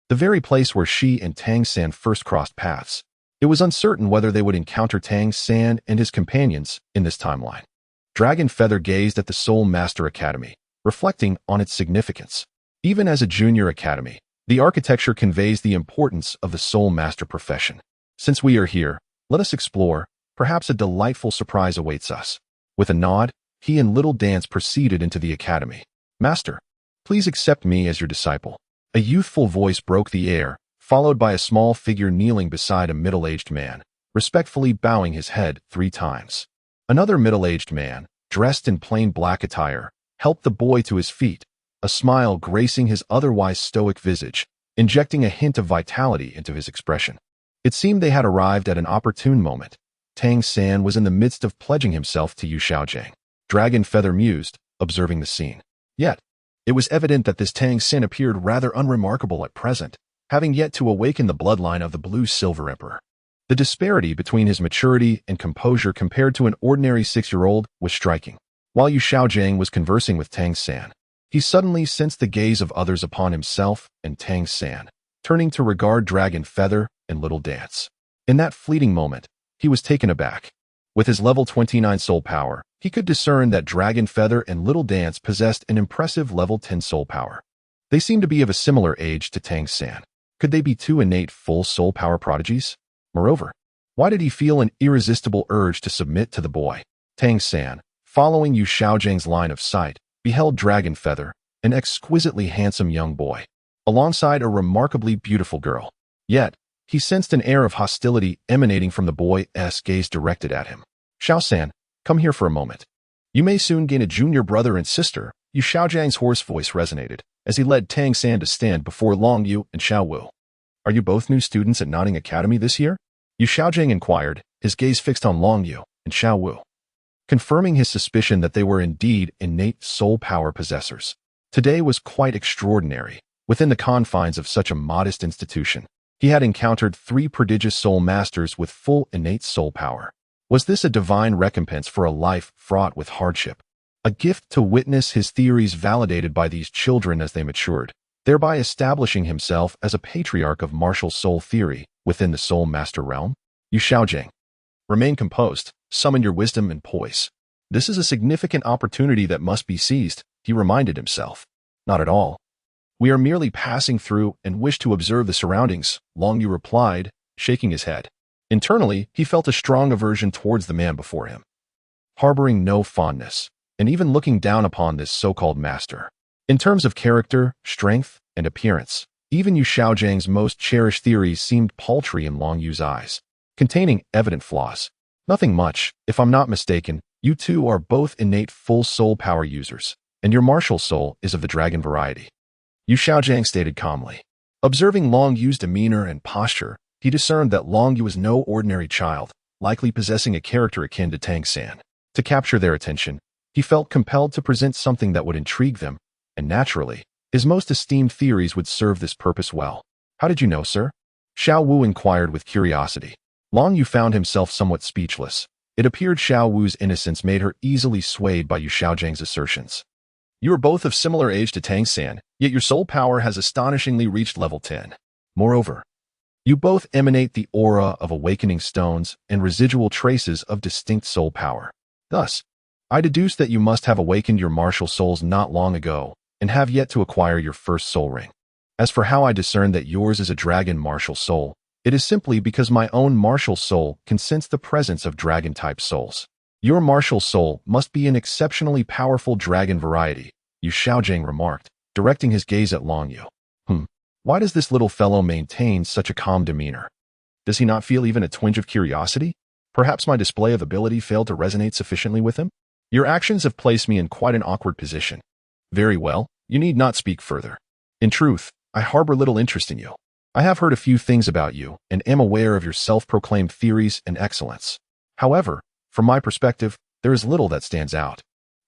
the very place where she and Tang San first crossed paths. It was uncertain whether they would encounter Tang San and his companions in this timeline. Dragon Feather gazed at the Soul Master Academy, reflecting on its significance. Even as a junior academy, the architecture conveys the importance of the Soul Master profession. Since we are here, let us explore. Perhaps a delightful surprise awaits us. With a nod, he and Little Dance proceeded into the academy. Master, please accept me as your disciple. A youthful voice broke the air, followed by a small figure kneeling beside a middle-aged man, respectfully bowing his head 3 times. Another middle-aged man, dressed in plain black attire, helped the boy to his feet, a smile gracing his otherwise stoic visage, injecting a hint of vitality into his expression. It seemed they had arrived at an opportune moment. Tang San was in the midst of pledging himself to Xiaogang. Dragon Feather mused, observing the scene. Yet, it was evident that this Tang San appeared rather unremarkable at present, having yet to awaken the bloodline of the Blue-Silver Emperor. The disparity between his maturity and composure compared to an ordinary 6-year-old was striking. While Xiaogang was conversing with Tang San, he suddenly sensed the gaze of others upon himself and Tang San, turning to regard Dragon Feather and Little Dance. In that fleeting moment, he was taken aback. With his level 29 soul power, he could discern that Dragon Feather and Little Dance possessed an impressive level 10 soul power. They seemed to be of a similar age to Tang San. Could they be 2 innate full soul power prodigies? Moreover, why did he feel an irresistible urge to submit to the boy? Tang San, following Xiaogang's line of sight, beheld Dragon Feather, an exquisitely handsome young boy, alongside a remarkably beautiful girl. Yet, he sensed an air of hostility emanating from the boy's gaze directed at him. Xiao-san, come here for a moment. You may soon gain a junior brother and sister. Xiaogang's hoarse voice resonated, as he led Tang San to stand before Long Yu and Xiao Wu. Are you both new students at Nodding Academy this year? Xiaogang inquired, his gaze fixed on Long Yu and Xiao Wu, confirming his suspicion that they were indeed innate soul power possessors. Today was quite extraordinary. Within the confines of such a modest institution, he had encountered 3 prodigious soul masters with full innate soul power. Was this a divine recompense for a life fraught with hardship? A gift to witness his theories validated by these children as they matured, thereby establishing himself as a patriarch of martial soul theory within the soul master realm? Xiaogang, remain composed, summon your wisdom and poise. This is a significant opportunity that must be seized, he reminded himself. Not at all. We are merely passing through and wish to observe the surroundings, Long Yu replied, shaking his head. Internally, he felt a strong aversion towards the man before him, harboring no fondness, and even looking down upon this so-called master. In terms of character, strength, and appearance, even Xiaogang's most cherished theories seemed paltry in Long Yu's eyes, containing evident flaws. Nothing much, if I'm not mistaken. You 2 are both innate full soul power users, and your martial soul is of the dragon variety. Xiaogang stated calmly. Observing Long Yu's demeanor and posture, he discerned that Long Yu was no ordinary child, likely possessing a character akin to Tang San. To capture their attention, he felt compelled to present something that would intrigue them, and naturally, his most esteemed theories would serve this purpose well. How did you know, sir? Xiao Wu inquired with curiosity. Long Yu found himself somewhat speechless. It appeared Xiao Wu's innocence made her easily swayed by Xiaogang's assertions. You are both of similar age to Tang San, yet your soul power has astonishingly reached level 10. Moreover, you both emanate the aura of awakening stones and residual traces of distinct soul power. Thus, I deduce that you must have awakened your martial souls not long ago and have yet to acquire your first soul ring. As for how I discern that yours is a dragon martial soul, it is simply because my own martial soul can sense the presence of dragon-type souls. Your martial soul must be an exceptionally powerful dragon variety, Xiaogang remarked, directing his gaze at Long Yu. Why does this little fellow maintain such a calm demeanor? Does he not feel even a twinge of curiosity? Perhaps my display of ability failed to resonate sufficiently with him? Your actions have placed me in quite an awkward position. Very well, you need not speak further. In truth, I harbor little interest in you. I have heard a few things about you and am aware of your self-proclaimed theories and excellence. However, from my perspective, there is little that stands out.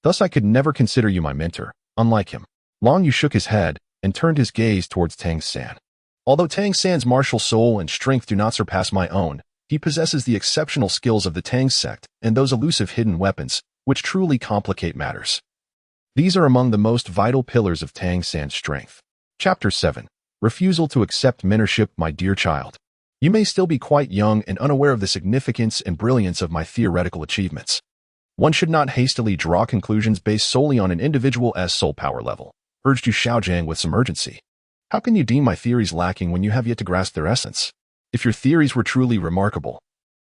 Thus I could never consider you my mentor, unlike him. Long Yu shook his head and turned his gaze towards Tang San. Although Tang San's martial soul and strength do not surpass my own, he possesses the exceptional skills of the Tang sect and those elusive hidden weapons, which truly complicate matters. These are among the most vital pillars of Tang San's strength. Chapter 7. Refusal to accept mentorship, my dear child. You may still be quite young and unaware of the significance and brilliance of my theoretical achievements. One should not hastily draw conclusions based solely on an individual's soul power level, urged Xiaogang with some urgency. How can you deem my theories lacking when you have yet to grasp their essence? If your theories were truly remarkable,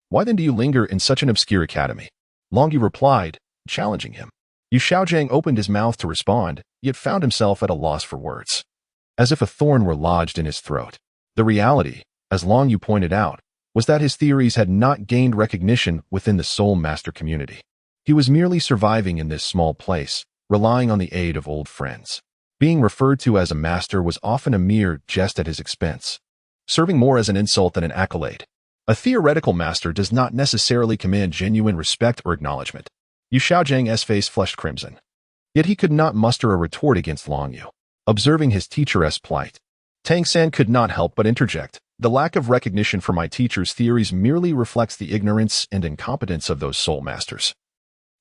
why then do you linger in such an obscure academy? Long Yu replied, challenging him. Xiaogang opened his mouth to respond, yet found himself at a loss for words. As if a thorn were lodged in his throat. The reality, as Long Yu pointed out, was that his theories had not gained recognition within the Soul Master community. He was merely surviving in this small place, relying on the aid of old friends. Being referred to as a master was often a mere jest at his expense, serving more as an insult than an accolade. A theoretical master does not necessarily command genuine respect or acknowledgement. Xiaogang's face flushed crimson. Yet he could not muster a retort against Long Yu. Observing his teacher's plight, Tang San could not help but interject. The lack of recognition for my teacher's theories merely reflects the ignorance and incompetence of those soul masters.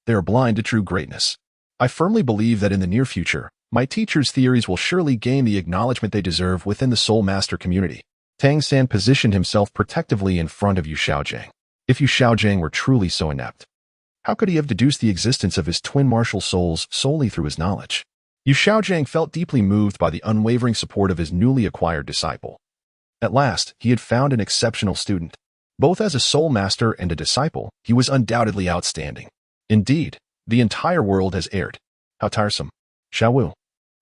They are blind to true greatness. I firmly believe that in the near future, my teacher's theories will surely gain the acknowledgement they deserve within the soul master community. Tang San positioned himself protectively in front of Xiaogang. If Xiaogang were truly so inept, how could he have deduced the existence of his twin martial souls solely through his knowledge? Xiaogang felt deeply moved by the unwavering support of his newly acquired disciple. At last, he had found an exceptional student. Both as a soul master and a disciple, he was undoubtedly outstanding. Indeed, the entire world has erred. How tiresome. Xiaowu.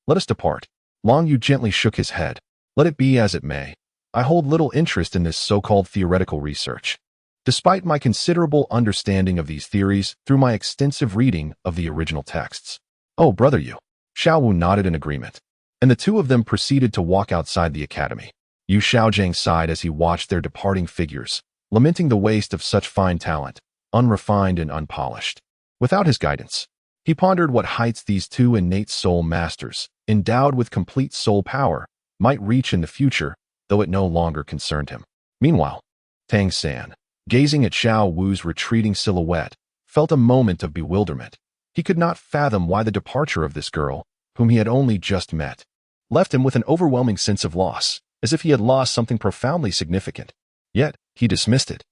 Let us depart. Long Yu gently shook his head. Let it be as it may. I hold little interest in this so-called theoretical research. Despite my considerable understanding of these theories through my extensive reading of the original texts. Oh, brother Yu. Xiaowu nodded in agreement, and the two of them proceeded to walk outside the academy. Xiaogang sighed as he watched their departing figures, lamenting the waste of such fine talent, unrefined and unpolished. Without his guidance, he pondered what heights these two innate soul masters, endowed with complete soul power, might reach in the future, though it no longer concerned him. Meanwhile, Tang San, gazing at Xiao Wu's retreating silhouette, felt a moment of bewilderment. He could not fathom why the departure of this girl, whom he had only just met, left him with an overwhelming sense of loss, as if he had lost something profoundly significant. Yet, he dismissed it,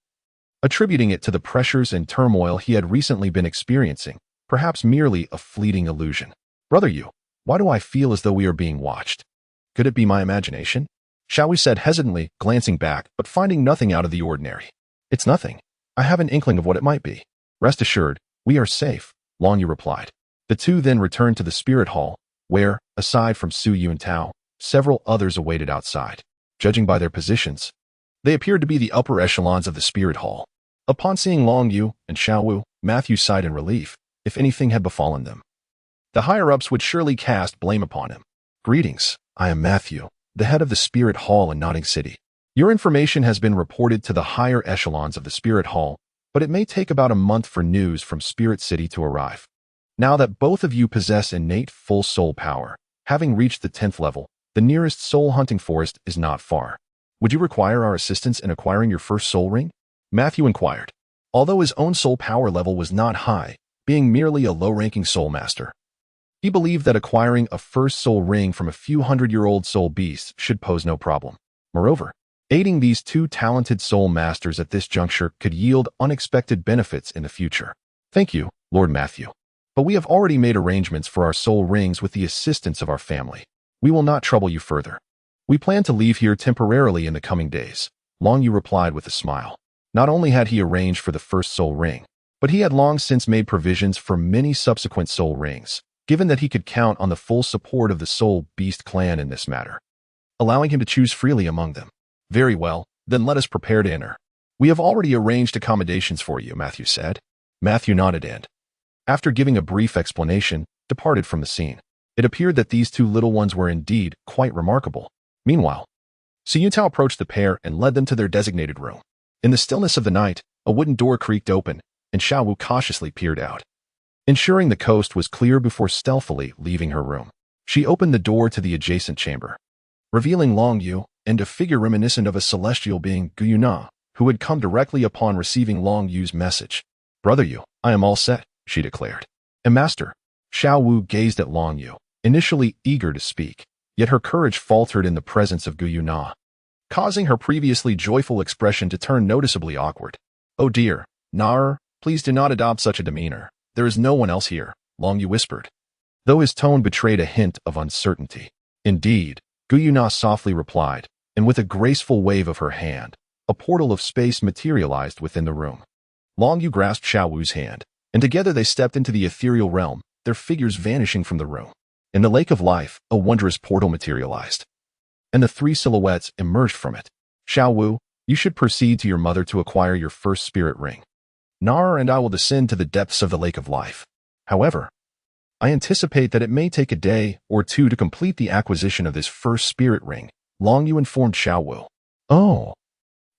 attributing it to the pressures and turmoil he had recently been experiencing, perhaps merely a fleeting illusion. Brother Yu, why do I feel as though we are being watched? Could it be my imagination? Xiaowu said hesitantly, glancing back, but finding nothing out of the ordinary. It's nothing. I have an inkling of what it might be. Rest assured, we are safe, Long Yu replied. The two then returned to the spirit hall, where, aside from Su Yuntao, several others awaited outside. Judging by their positions, they appeared to be the upper echelons of the spirit hall. Upon seeing Long Yu and Xiaowu, Matthew sighed in relief. If anything had befallen them, the higher-ups would surely cast blame upon him. Greetings, I am Matthew, the head of the spirit hall in Notting City. Your information has been reported to the higher echelons of the spirit hall, but it may take about a month for news from Spirit City to arrive. Now that both of you possess innate full soul power, having reached the 10th level, the nearest soul hunting forest is not far. Would you require our assistance in acquiring your first soul ring? Matthew inquired. Although his own soul power level was not high, being merely a low-ranking soul master, he believed that acquiring a first soul ring from a few hundred-year-old soul beasts should pose no problem. Moreover, aiding these two talented soul masters at this juncture could yield unexpected benefits in the future. Thank you, Lord Matthew. But we have already made arrangements for our soul rings with the assistance of our family. We will not trouble you further. We plan to leave here temporarily in the coming days, Long Yu replied with a smile. Not only had he arranged for the first soul ring, but he had long since made provisions for many subsequent soul rings, given that he could count on the full support of the Soul Beast clan in this matter, allowing him to choose freely among them. Very well, Then let us prepare to enter. We have already arranged accommodations for you, Matthew said. Matthew nodded and, after giving a brief explanation, departed from the scene. It appeared that these two little ones were indeed quite remarkable. Meanwhile, Yuntao approached the pair and led them to their designated room. In the stillness of the night, a wooden door creaked open, and Xiaowu cautiously peered out. Ensuring the coast was clear before stealthily leaving her room, she opened the door to the adjacent chamber, revealing Long Yu and a figure reminiscent of a celestial being, Guyuna, who had come directly upon receiving Long Yu's message. "Brother Yu, I am all set," she declared. "And Master." Xiaowu gazed at Long Yu, initially eager to speak, yet her courage faltered in the presence of Guyuna, causing her previously joyful expression to turn noticeably awkward. "Oh dear, Nar, please do not adopt such a demeanor. There is no one else here," Long Yu whispered, though his tone betrayed a hint of uncertainty. "Indeed," Guyuna softly replied, and with a graceful wave of her hand, a portal of space materialized within the room. Long Yu grasped Xiaowu's hand, and together they stepped into the ethereal realm, their figures vanishing from the room. In the lake of life, a wondrous portal materialized, and the three silhouettes emerged from it. "Xiaowu, you should proceed to your mother to acquire your first spirit ring. Nar and I will descend to the depths of the lake of life. However, I anticipate that it may take a day or two to complete the acquisition of this first spirit ring," Long Yu informed Xiaowu. "Oh,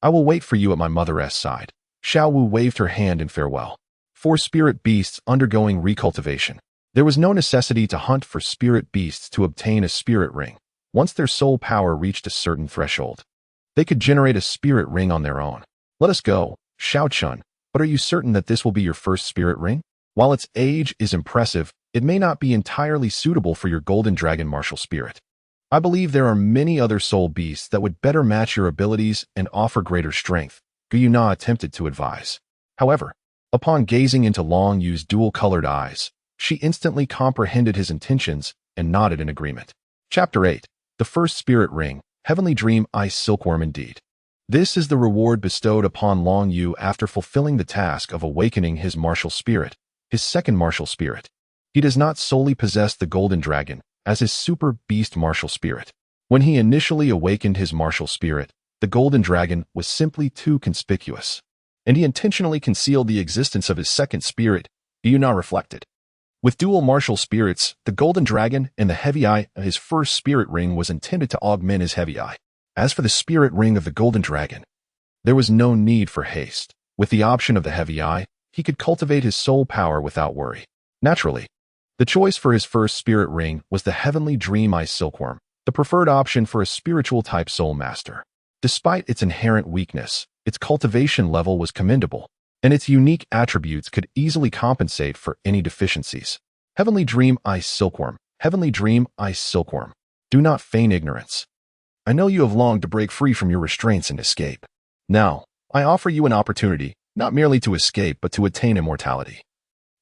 I will wait for you at my mother's side." Xiaowu waved her hand in farewell. For spirit beasts undergoing recultivation, there was no necessity to hunt for spirit beasts to obtain a spirit ring. Once their soul power reached a certain threshold, they could generate a spirit ring on their own. "Let us go, Xiaochun, but are you certain that this will be your first spirit ring? While its age is impressive, it may not be entirely suitable for your golden dragon martial spirit. I believe there are many other soul beasts that would better match your abilities and offer greater strength," Guyuna attempted to advise. However, upon gazing into Long Yu's dual-colored eyes, she instantly comprehended his intentions and nodded in agreement. Chapter 8. The First Spirit Ring, Heavenly Dream Ice Silkworm Indeed. This is the reward bestowed upon Long Yu after fulfilling the task of awakening his martial spirit, his second martial spirit. He does not solely possess the Golden Dragon as his super beast martial spirit. When he initially awakened his martial spirit, the Golden Dragon was simply too conspicuous, and he intentionally concealed the existence of his second spirit, Yuna reflected. With dual martial spirits, the Golden Dragon and the Heavy Eye of his first spirit ring was intended to augment his Heavy Eye. As for the spirit ring of the Golden Dragon, there was no need for haste. With the option of the Heavy Eye, he could cultivate his soul power without worry. Naturally, the choice for his first spirit ring was the Heavenly Dream Eye Silkworm, the preferred option for a spiritual-type soul master. Despite its inherent weakness, its cultivation level was commendable, and its unique attributes could easily compensate for any deficiencies. Heavenly Dream Ice Silkworm. Heavenly Dream Ice Silkworm. Do not feign ignorance. I know you have longed to break free from your restraints and escape. Now, I offer you an opportunity, not merely to escape but to attain immortality.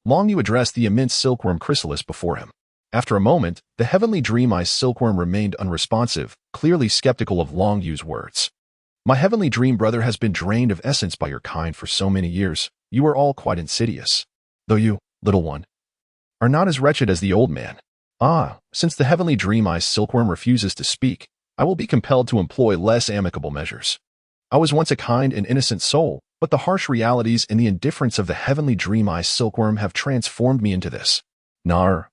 Long Yu addressed the immense silkworm chrysalis before him. After a moment, the Heavenly Dream Ice Silkworm remained unresponsive, clearly skeptical of Long Yu's words. My heavenly dream brother has been drained of essence by your kind for so many years. You are all quite insidious. Though you, little one, are not as wretched as the old man. Since the Heavenly Dream Ice Silkworm refuses to speak, I will be compelled to employ less amicable measures. I was once a kind and innocent soul, but the harsh realities and the indifference of the Heavenly Dream Ice Silkworm have transformed me into this. Nar,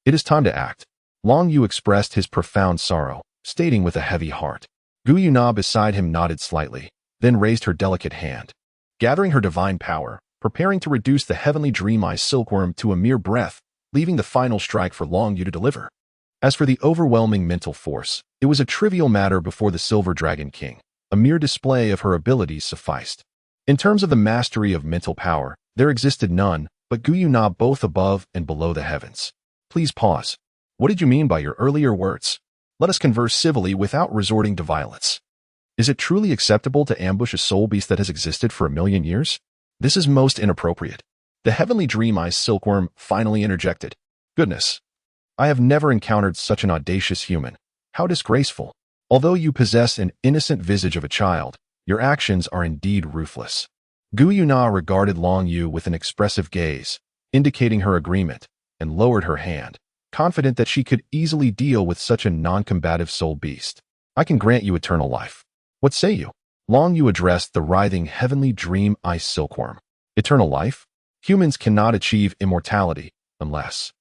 it is time to act. Long Yu expressed his profound sorrow, stating with a heavy heart. Guyuna beside him nodded slightly, then raised her delicate hand, gathering her divine power, preparing to reduce the Heavenly Dream Ice Silkworm to a mere breath, leaving the final strike for Long Yu to deliver. As for the overwhelming mental force, it was a trivial matter before the Silver Dragon King. A mere display of her abilities sufficed. In terms of the mastery of mental power, there existed none, but Guyuna both above and below the heavens. Please pause. What did you mean by your earlier words? Let us converse civilly without resorting to violence. Is it truly acceptable to ambush a soul beast that has existed for 1,000,000 years? This is most inappropriate. The Heavenly Dream Ice Silkworm finally interjected. Goodness, I have never encountered such an audacious human. How disgraceful. Although you possess an innocent visage of a child, your actions are indeed ruthless. Guyuna regarded Long Yu with an expressive gaze, indicating her agreement, and lowered her hand, confident that she could easily deal with such a non-combative soul beast. I can grant you eternal life. What say you? Long Yu addressed the writhing heavenly dream ice silkworm. Eternal life? Humans cannot achieve immortality unless.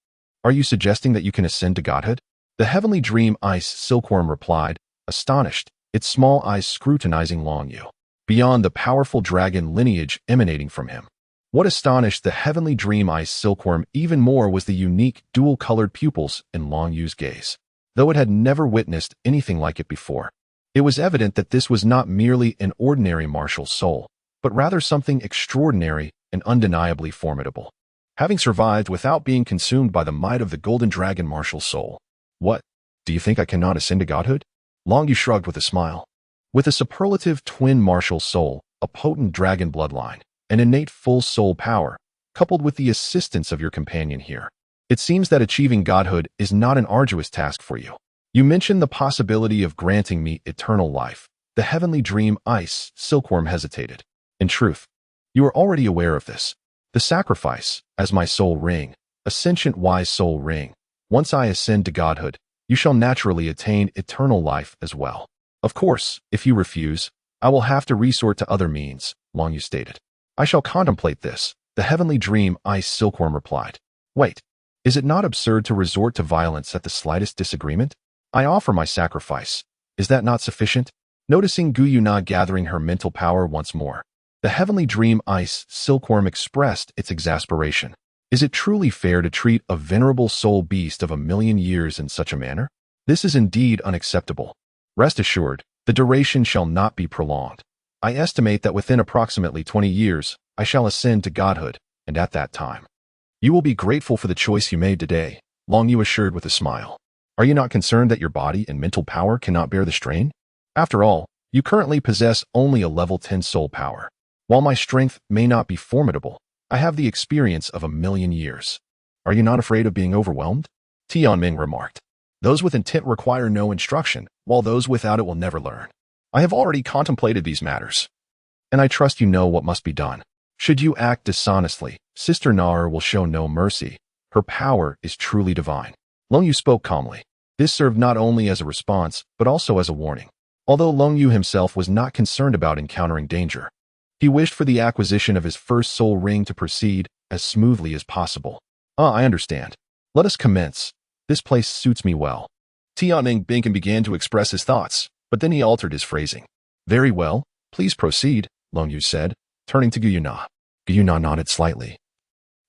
Are you suggesting that you can ascend to godhood? The heavenly dream ice silkworm replied, astonished, its small eyes scrutinizing Long Yu. Beyond the powerful dragon lineage emanating from him. What astonished the heavenly dream ice silkworm even more was the unique dual-colored pupils in Long Yu's gaze. Though it had never witnessed anything like it before, it was evident that this was not merely an ordinary martial soul, but rather something extraordinary and undeniably formidable. Having survived without being consumed by the might of the Golden Dragon martial soul. What? Do you think I cannot ascend to godhood? Long Yu shrugged with a smile. With a superlative twin martial soul, a potent dragon bloodline, an innate full soul power, coupled with the assistance of your companion here, it seems that achieving godhood is not an arduous task for you. You mentioned the possibility of granting me eternal life. The heavenly dream ice silkworm hesitated. In truth, you are already aware of this. The sacrifice, as my soul ring, a sentient wise soul ring. Once I ascend to godhood, you shall naturally attain eternal life as well. Of course, if you refuse, I will have to resort to other means, Long Yu stated. I shall contemplate this, the heavenly dream ice silkworm replied. Wait, is it not absurd to resort to violence at the slightest disagreement? I offer my sacrifice. Is that not sufficient? Noticing Gu Yuna gathering her mental power once more, the heavenly dream ice silkworm expressed its exasperation. Is it truly fair to treat a venerable soul beast of 1,000,000 years in such a manner? This is indeed unacceptable. Rest assured, the duration shall not be prolonged. I estimate that within approximately 20 years, I shall ascend to godhood, and at that time, you will be grateful for the choice you made today, Long Yu assured with a smile. Are you not concerned that your body and mental power cannot bear the strain? After all, you currently possess only a level 10 soul power. While my strength may not be formidable, I have the experience of 1,000,000 years. Are you not afraid of being overwhelmed? Tianming remarked. Those with intent require no instruction, while those without it will never learn. I have already contemplated these matters, and I trust you know what must be done. Should you act dishonestly, Sister Nar will show no mercy. Her power is truly divine. Long Yu spoke calmly. This served not only as a response, but also as a warning. Although Long Yu himself was not concerned about encountering danger, he wished for the acquisition of his first soul ring to proceed as smoothly as possible. I understand. Let us commence. This place suits me well. Tianming Binkin began to express his thoughts, but then he altered his phrasing. Very well, please proceed, Long Yu said, turning to Gu Yuna. Gu Yuna nodded slightly.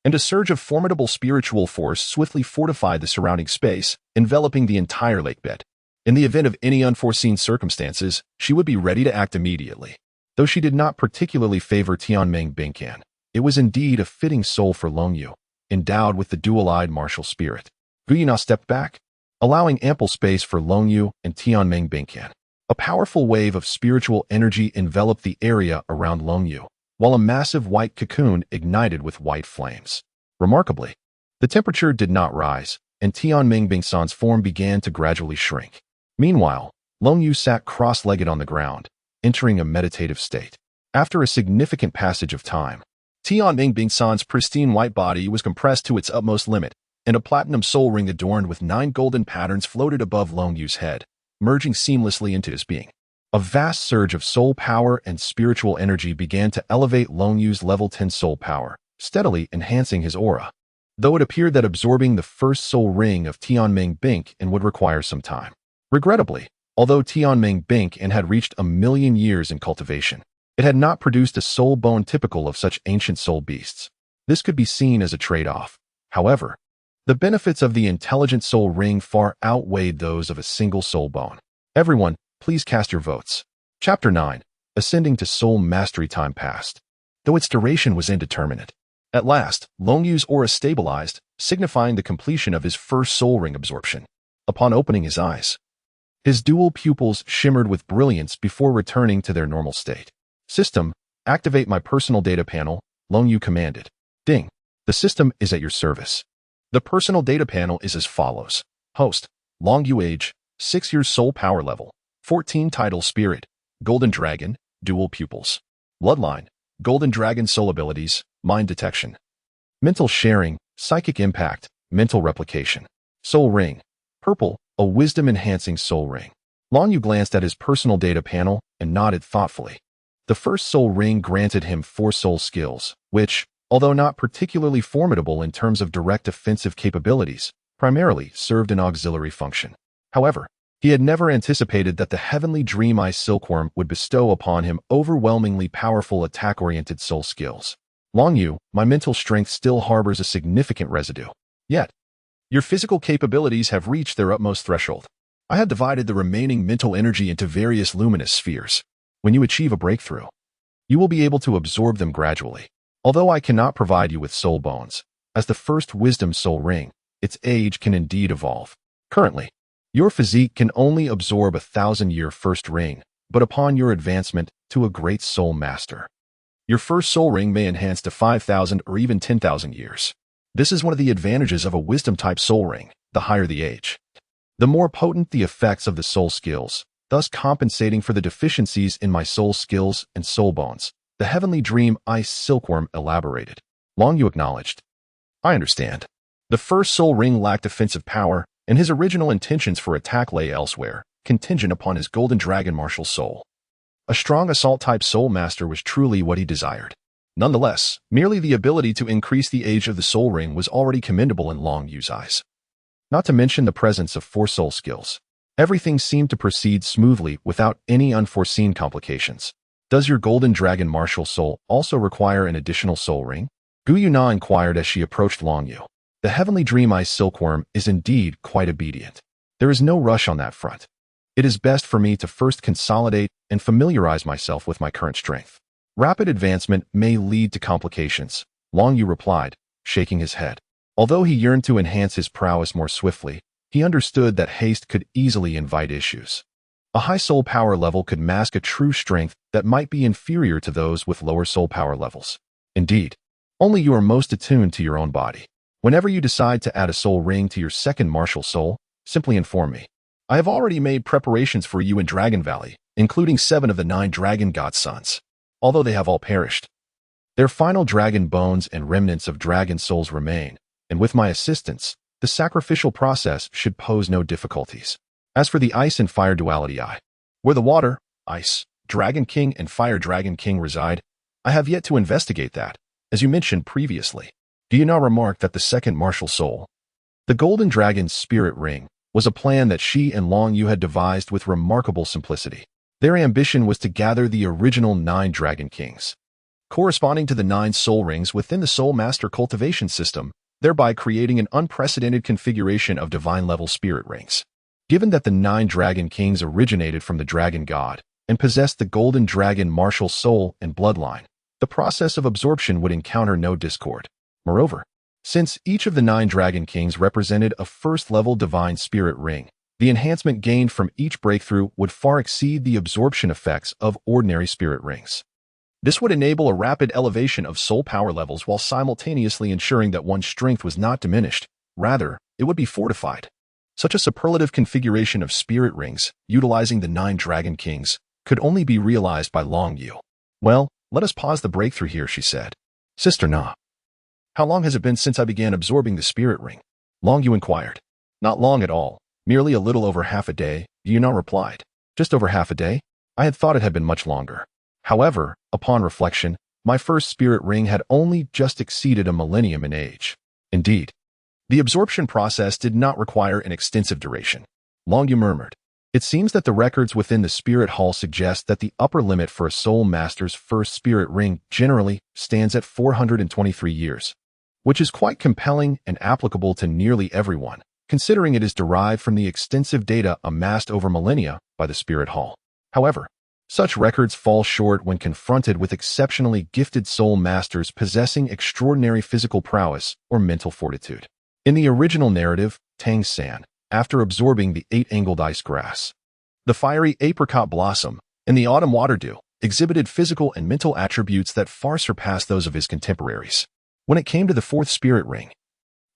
And a surge of formidable spiritual force swiftly fortified the surrounding space, enveloping the entire lake bed. In the event of any unforeseen circumstances, she would be ready to act immediately. Though she did not particularly favor Tianming Binkin, it was indeed a fitting soul for Long Yu, endowed with the dual-eyed martial spirit. Gu Yuna stepped back, allowing ample space for Long Yu and Tianming Binkin. A powerful wave of spiritual energy enveloped the area around Long Yu, while a massive white cocoon ignited with white flames. Remarkably, the temperature did not rise, and Tianming Bingsan's form began to gradually shrink. Meanwhile, Long Yu sat cross-legged on the ground, entering a meditative state. After a significant passage of time, Tianming Bingsan's pristine white body was compressed to its utmost limit, and a platinum soul ring adorned with 9 golden patterns floated above Long Yu's head, merging seamlessly into his being. A vast surge of soul power and spiritual energy began to elevate Long Yu's level 10 soul power, steadily enhancing his aura. Though it appeared that absorbing the first soul ring of Tianming Binkin would require some time. Regrettably, although Tianming Binkin had reached 1,000,000 years in cultivation, it had not produced a soul bone typical of such ancient soul beasts. This could be seen as a trade-off. However, the benefits of the intelligent soul ring far outweighed those of a single soul bone. Everyone, please cast your votes. Chapter 9. Ascending to Soul Mastery. Time passed, though its duration was indeterminate. At last, Long Yu's aura stabilized, signifying the completion of his first soul ring absorption. Upon opening his eyes, his dual pupils shimmered with brilliance before returning to their normal state. System, activate my personal data panel, Long Yu commanded. Ding. The system is at your service. The personal data panel is as follows. Host, Long Yu age, 6 years soul power level, 14 title spirit, Golden Dragon, dual pupils. Bloodline, Golden Dragon soul abilities, mind detection. Mental sharing, psychic impact, mental replication. Soul ring, purple, a wisdom enhancing soul ring. Long Yu glanced at his personal data panel and nodded thoughtfully. The first soul ring granted him 4 soul skills, which, although not particularly formidable in terms of direct offensive capabilities, primarily served an auxiliary function. However, he had never anticipated that the heavenly Dream Eye Silkworm would bestow upon him overwhelmingly powerful attack-oriented soul skills. Long Yu, my mental strength still harbors a significant residue. Yet, your physical capabilities have reached their utmost threshold. I have divided the remaining mental energy into various luminous spheres. When you achieve a breakthrough, you will be able to absorb them gradually. Although I cannot provide you with soul bones, as the first wisdom soul ring, its age can indeed evolve. Currently, your physique can only absorb a 1,000-year first ring, but upon your advancement to a great soul master, your first soul ring may enhance to 5,000 or even 10,000 years. This is one of the advantages of a wisdom-type soul ring. The higher the age, the more potent the effects of the soul skills, thus compensating for the deficiencies in my soul skills and soul bones. The heavenly Dream Eye Silkworm elaborated. Long Yu acknowledged. I understand. The first soul ring lacked offensive power, and his original intentions for attack lay elsewhere, contingent upon his Golden Dragon martial soul. A strong assault-type soul master was truly what he desired. Nonetheless, merely the ability to increase the age of the soul ring was already commendable in Long Yu's eyes. Not to mention the presence of 4 soul skills. Everything seemed to proceed smoothly without any unforeseen complications. Does your Golden Dragon martial soul also require an additional soul ring? Gu Yuna inquired as she approached Long Yu. The heavenly Dream Eye Silkworm is indeed quite obedient. There is no rush on that front. It is best for me to first consolidate and familiarize myself with my current strength. Rapid advancement may lead to complications, Long Yu replied, shaking his head. Although he yearned to enhance his prowess more swiftly, he understood that haste could easily invite issues. A high soul power level could mask a true strength that might be inferior to those with lower soul power levels. Indeed, only you are most attuned to your own body. Whenever you decide to add a soul ring to your second martial soul, simply inform me. I have already made preparations for you in Dragon Valley, including 7 of the 9 dragon godsons. Although they have all perished, their final dragon bones and remnants of dragon souls remain, and with my assistance, the sacrificial process should pose no difficulties. As for the Ice and Fire duality where the Water, Ice, Dragon King and Fire Dragon King reside, I have yet to investigate that, as you mentioned previously. Do you now remark that the second martial soul, the Golden Dragon's spirit ring, was a plan that she and Long Yu had devised with remarkable simplicity. Their ambition was to gather the original 9 Dragon Kings, corresponding to the 9 soul rings within the Soul Master cultivation system, thereby creating an unprecedented configuration of divine-level spirit rings. Given that the 9 Dragon Kings originated from the Dragon God and possessed the Golden Dragon martial soul and bloodline, the process of absorption would encounter no discord. Moreover, since each of the 9 Dragon Kings represented a first-level divine spirit ring, the enhancement gained from each breakthrough would far exceed the absorption effects of ordinary spirit rings. This would enable a rapid elevation of soul power levels while simultaneously ensuring that one's strength was not diminished. Rather, it would be fortified. Such a superlative configuration of spirit rings, utilizing the 9 Dragon Kings, could only be realized by Long Yu. Well, let us pause the breakthrough here, she said. Sister Na, how long has it been since I began absorbing the spirit ring? Long Yu inquired. Not long at all, merely a little over half a day, Yuna replied. Just over half a day? I had thought it had been much longer. However, upon reflection, my first spirit ring had only just exceeded a millennium in age. Indeed, the absorption process did not require an extensive duration. Long Yu murmured. It seems that the records within the Spirit Hall suggest that the upper limit for a Soul Master's first spirit ring generally stands at 423 years, which is quite compelling and applicable to nearly everyone, considering it is derived from the extensive data amassed over millennia by the Spirit Hall. However, such records fall short when confronted with exceptionally gifted soul masters possessing extraordinary physical prowess or mental fortitude. In the original narrative, Tang San, after absorbing the 8-angled ice grass, the fiery apricot blossom, and the autumn water dew, exhibited physical and mental attributes that far surpassed those of his contemporaries. When it came to the 4th spirit ring,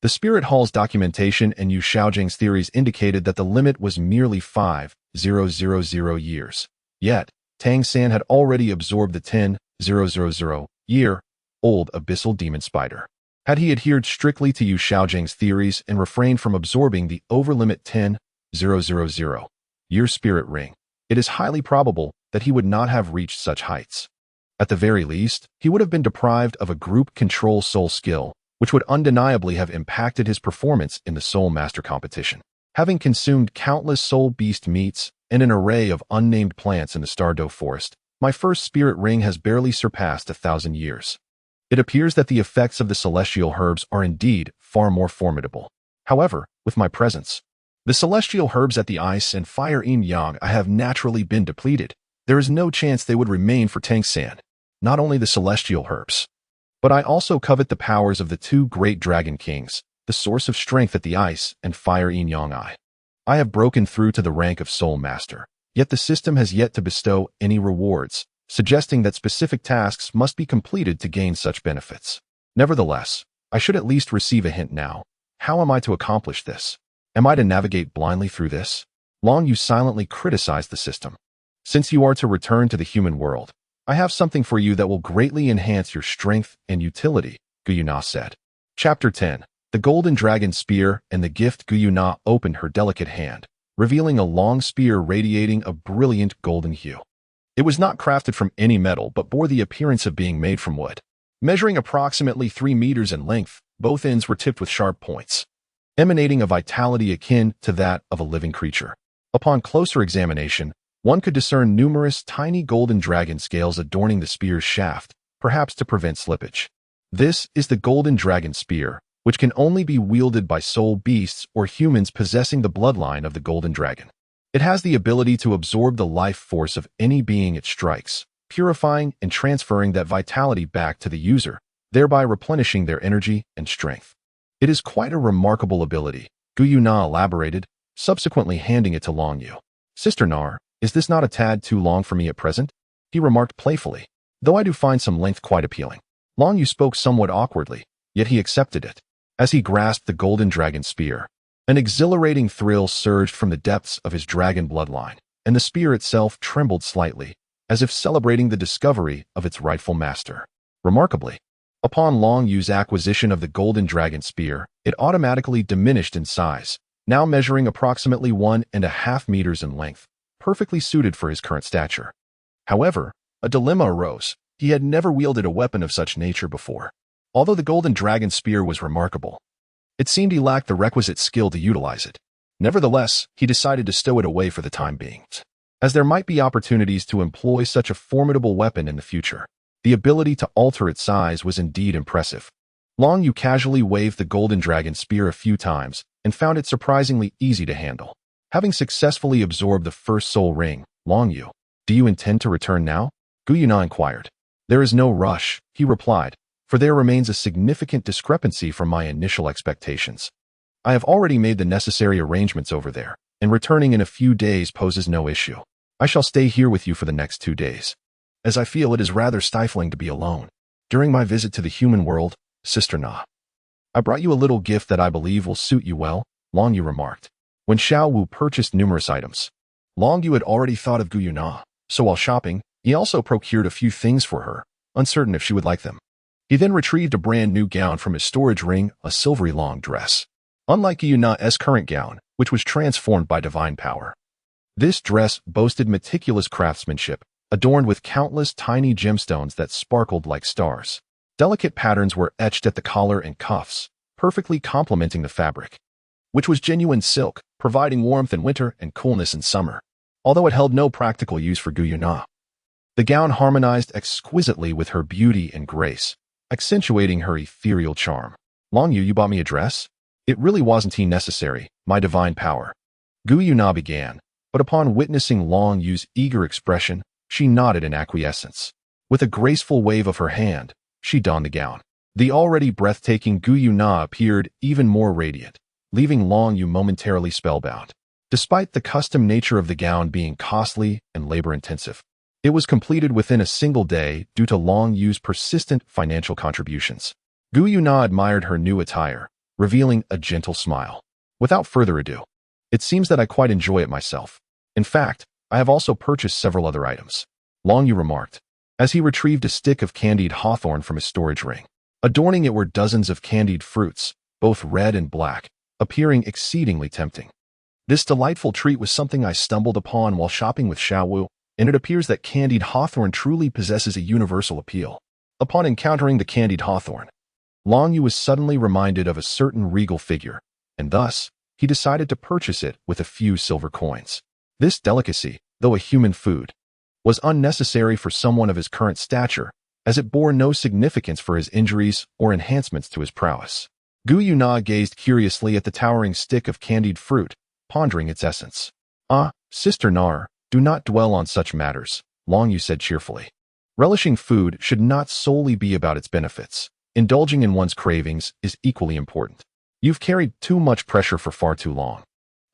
the Spirit Hall's documentation and Yu Xiaogang's theories indicated that the limit was merely 5,000 years. Yet, Tang San had already absorbed the 10,000-year-old abyssal demon spider. Had he adhered strictly to Yu Xiaogang's theories and refrained from absorbing the overlimit 10,000-year spirit ring, it is highly probable that he would not have reached such heights. At the very least, he would have been deprived of a group control soul skill, which would undeniably have impacted his performance in the Soul Master competition. Having consumed countless soul beast meats and an array of unnamed plants in the Stardow Forest, my first spirit ring has barely surpassed 1,000 years. It appears that the effects of the celestial herbs are indeed far more formidable. However, with my presence, the celestial herbs at the ice and fire yin-yang I have naturally been depleted. There is no chance they would remain for Tang San. Not only the celestial herbs, but I also covet the powers of the two great dragon kings, the source of strength at the ice and fire yin-yang I have broken through to the rank of Soul Master, yet the system has yet to bestow any rewards, suggesting that specific tasks must be completed to gain such benefits. Nevertheless, I should at least receive a hint now. How am I to accomplish this? Am I to navigate blindly through this? Long Yu silently criticized the system. Since you are to return to the human world, I have something for you that will greatly enhance your strength and utility, Guyuna said. Chapter 10. The Golden Dragon Spear and the Gift. Guyuna opened her delicate hand, revealing a long spear radiating a brilliant golden hue. It was not crafted from any metal but bore the appearance of being made from wood. Measuring approximately 3 meters in length, both ends were tipped with sharp points, emanating a vitality akin to that of a living creature. Upon closer examination, one could discern numerous tiny golden dragon scales adorning the spear's shaft, perhaps to prevent slippage. This is the Golden Dragon Spear, which can only be wielded by soul beasts or humans possessing the bloodline of the Golden Dragon. It has the ability to absorb the life force of any being it strikes, purifying and transferring that vitality back to the user, thereby replenishing their energy and strength. It is quite a remarkable ability, Guyuna elaborated, subsequently handing it to Long Yu. Sister Nar, is this not a tad too long for me at present? He remarked playfully, though I do find some length quite appealing. Long Yu spoke somewhat awkwardly, yet he accepted it. As he grasped the Golden Dragon Spear, an exhilarating thrill surged from the depths of his dragon bloodline, and the spear itself trembled slightly, as if celebrating the discovery of its rightful master. Remarkably, upon Long Yu's acquisition of the Golden Dragon Spear, it automatically diminished in size, now measuring approximately 1.5 meters in length, perfectly suited for his current stature. However, a dilemma arose. He had never wielded a weapon of such nature before. Although the Golden Dragon Spear was remarkable, it seemed he lacked the requisite skill to utilize it. Nevertheless, he decided to stow it away for the time being, as there might be opportunities to employ such a formidable weapon in the future. The ability to alter its size was indeed impressive. Long Yu casually waved the Golden Dragon Spear a few times and found it surprisingly easy to handle. Having successfully absorbed the first soul ring, Long Yu, do you intend to return now? Guyuna inquired. There is no rush, he replied, for there remains a significant discrepancy from my initial expectations. I have already made the necessary arrangements over there, and returning in a few days poses no issue. I shall stay here with you for the next 2 days, as I feel it is rather stifling to be alone. During my visit to the human world, Sister Na, I brought you a little gift that I believe will suit you well, Long Yu remarked. When Xiao Wu purchased numerous items, Long Yu had already thought of Guyuna, so while shopping, he also procured a few things for her, uncertain if she would like them. He then retrieved a brand new gown from his storage ring, a silvery long dress. Unlike Guyuna's current gown, which was transformed by divine power, this dress boasted meticulous craftsmanship, adorned with countless tiny gemstones that sparkled like stars. Delicate patterns were etched at the collar and cuffs, perfectly complementing the fabric, which was genuine silk, providing warmth in winter and coolness in summer. Although it held no practical use for Guyuna, the gown harmonized exquisitely with her beauty and grace, accentuating her ethereal charm. Long Yu, you bought me a dress? It really wasn't necessary, my divine power. Guyuna began, but upon witnessing Long Yu's eager expression, she nodded in acquiescence. With a graceful wave of her hand, she donned the gown. The already breathtaking Guyuna appeared even more radiant, leaving Long Yu momentarily spellbound. Despite the custom nature of the gown being costly and labor-intensive, it was completed within a single day due to Long Yu's persistent financial contributions. Guyuna admired her new attire, revealing a gentle smile. Without further ado, it seems that I quite enjoy it myself. In fact, I have also purchased several other items, Long Yu remarked, as he retrieved a stick of candied hawthorn from his storage ring. Adorning it were dozens of candied fruits, both red and black, appearing exceedingly tempting. This delightful treat was something I stumbled upon while shopping with Xiao Wu, and it appears that candied hawthorn truly possesses a universal appeal. Upon encountering the candied hawthorn, Long Yu was suddenly reminded of a certain regal figure, and thus, he decided to purchase it with a few silver coins. This delicacy, though a human food, was unnecessary for someone of his current stature, as it bore no significance for his injuries or enhancements to his prowess. Gu Yuna gazed curiously at the towering stick of candied fruit, pondering its essence. "Ah, Sister Nar, do not dwell on such matters," Long Yu said cheerfully. Relishing food should not solely be about its benefits. Indulging in one's cravings is equally important. You've carried too much pressure for far too long.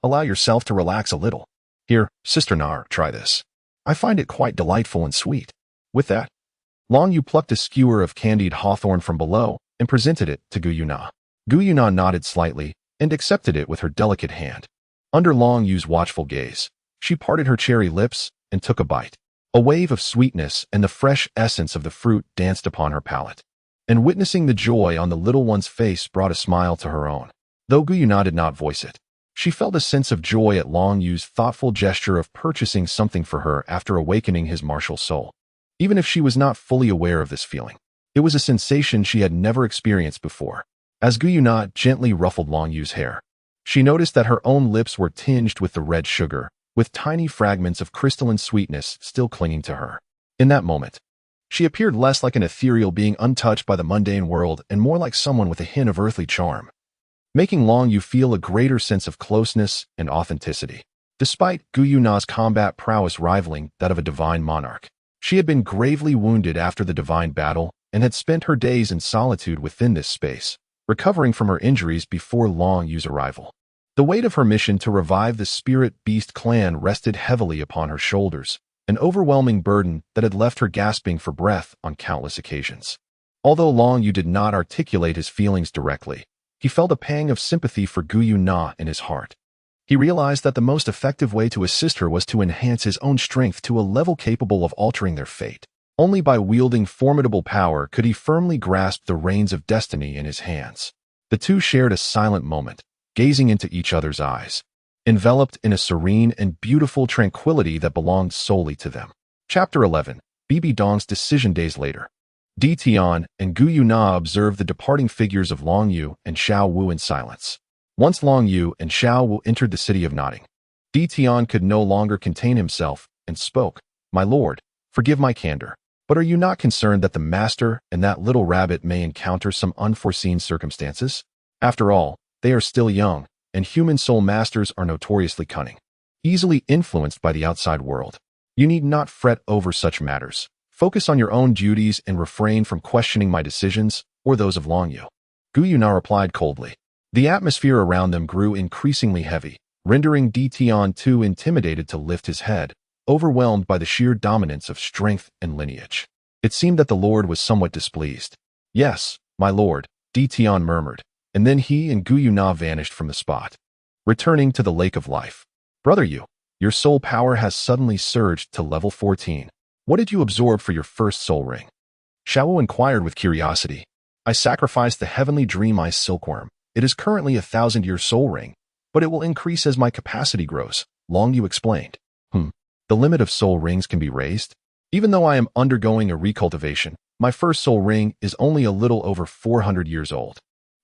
Allow yourself to relax a little. Here, Sister Nar, try this. I find it quite delightful and sweet. With that, Long Yu plucked a skewer of candied hawthorn from below and presented it to Gu Yuna. Gu Yuna nodded slightly and accepted it with her delicate hand. Under Long Yu's watchful gaze, she parted her cherry lips and took a bite. A wave of sweetness and the fresh essence of the fruit danced upon her palate, and witnessing the joy on the little one's face brought a smile to her own. Though Gu Yuna did not voice it, she felt a sense of joy at Long Yu's thoughtful gesture of purchasing something for her after awakening his martial soul. Even if she was not fully aware of this feeling, it was a sensation she had never experienced before. As Gu Yuna gently ruffled Long Yu's hair, she noticed that her own lips were tinged with the red sugar, with tiny fragments of crystalline sweetness still clinging to her. In that moment, she appeared less like an ethereal being untouched by the mundane world and more like someone with a hint of earthly charm, making Long Yu feel a greater sense of closeness and authenticity. Despite Gu Yuna's combat prowess rivaling that of a divine monarch, she had been gravely wounded after the divine battle and had spent her days in solitude within this space, recovering from her injuries before Long Yu's arrival. The weight of her mission to revive the Spirit Beast clan rested heavily upon her shoulders, an overwhelming burden that had left her gasping for breath on countless occasions. Although Long Yu did not articulate his feelings directly, he felt a pang of sympathy for Gu Yuna in his heart. He realized that the most effective way to assist her was to enhance his own strength to a level capable of altering their fate. Only by wielding formidable power could he firmly grasp the reins of destiny in his hands. The two shared a silent moment, gazing into each other's eyes, enveloped in a serene and beautiful tranquility that belonged solely to them. Chapter 11. Bibi Dong's decision. Days later, Di Tian and Gu Yuna observed the departing figures of Long Yu and Xiao Wu in silence. Once Long Yu and Xiao Wu entered the city of Nodding, Di Tian could no longer contain himself and spoke. "My lord, forgive my candor, but are you not concerned that the master and that little rabbit may encounter some unforeseen circumstances? After all, they are still young, and human soul masters are notoriously cunning, easily influenced by the outside world. You need not fret over such matters. Focus on your own duties and refrain from questioning my decisions or those of Long Yu." Gu Yuna replied coldly. The atmosphere around them grew increasingly heavy, rendering Di Tian too intimidated to lift his head, overwhelmed by the sheer dominance of strength and lineage. It seemed that the lord was somewhat displeased. "Yes, my lord," Di Tian murmured, and then he and Gu Yuna vanished from the spot, returning to the lake of life. "Brother Yu, your soul power has suddenly surged to level 14. What did you absorb for your first soul ring?" Xiao inquired with curiosity. "I sacrificed the heavenly dream eye silkworm. It is currently a 1,000-year soul ring, but it will increase as my capacity grows," Long Yu explained. The limit of soul rings can be raised? Even though I am undergoing a recultivation, my first soul ring is only a little over 400 years old.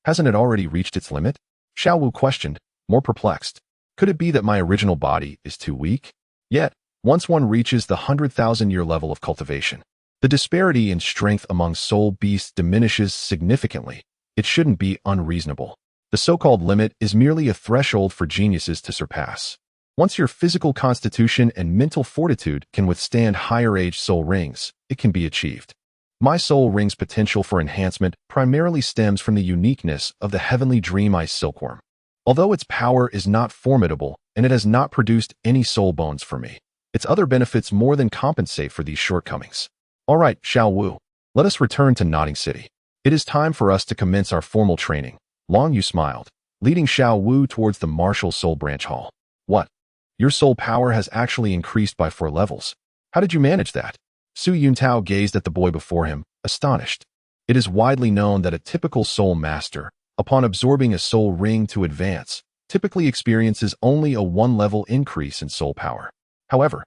Hasn't it already reached its limit? Xiao Wu questioned, more perplexed. Could it be that my original body is too weak? Yet, once one reaches the 100,000-year level of cultivation, the disparity in strength among soul beasts diminishes significantly. It shouldn't be unreasonable. The so-called limit is merely a threshold for geniuses to surpass. Once your physical constitution and mental fortitude can withstand higher-age soul rings, it can be achieved. My soul ring's potential for enhancement primarily stems from the uniqueness of the heavenly dream eye silkworm. Although its power is not formidable and it has not produced any soul bones for me, its other benefits more than compensate for these shortcomings. All right, Xiao Wu, let us return to Nodding City. It is time for us to commence our formal training. Long Yu smiled, leading Xiao Wu towards the martial soul branch hall. What? Your soul power has actually increased by 4 levels. How did you manage that? Su Yuntao gazed at the boy before him, astonished. It is widely known that a typical soul master, upon absorbing a soul ring to advance, typically experiences only a 1-level increase in soul power. However,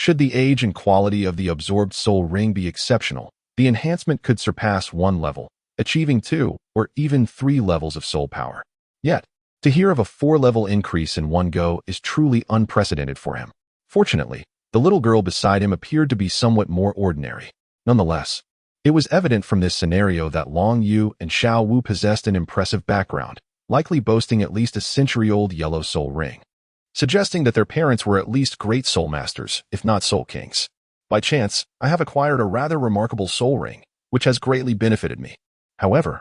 Should the age and quality of the absorbed soul ring be exceptional, the enhancement could surpass 1 level, achieving 2 or even 3 levels of soul power. Yet, to hear of a 4-level increase in one go is truly unprecedented for him. Fortunately, the little girl beside him appeared to be somewhat more ordinary. Nonetheless, it was evident from this scenario that Long Yu and Xiao Wu possessed an impressive background, likely boasting at least a century-old yellow soul ring, suggesting that their parents were at least great soul masters, if not soul kings. By chance, I have acquired a rather remarkable soul ring, which has greatly benefited me. However,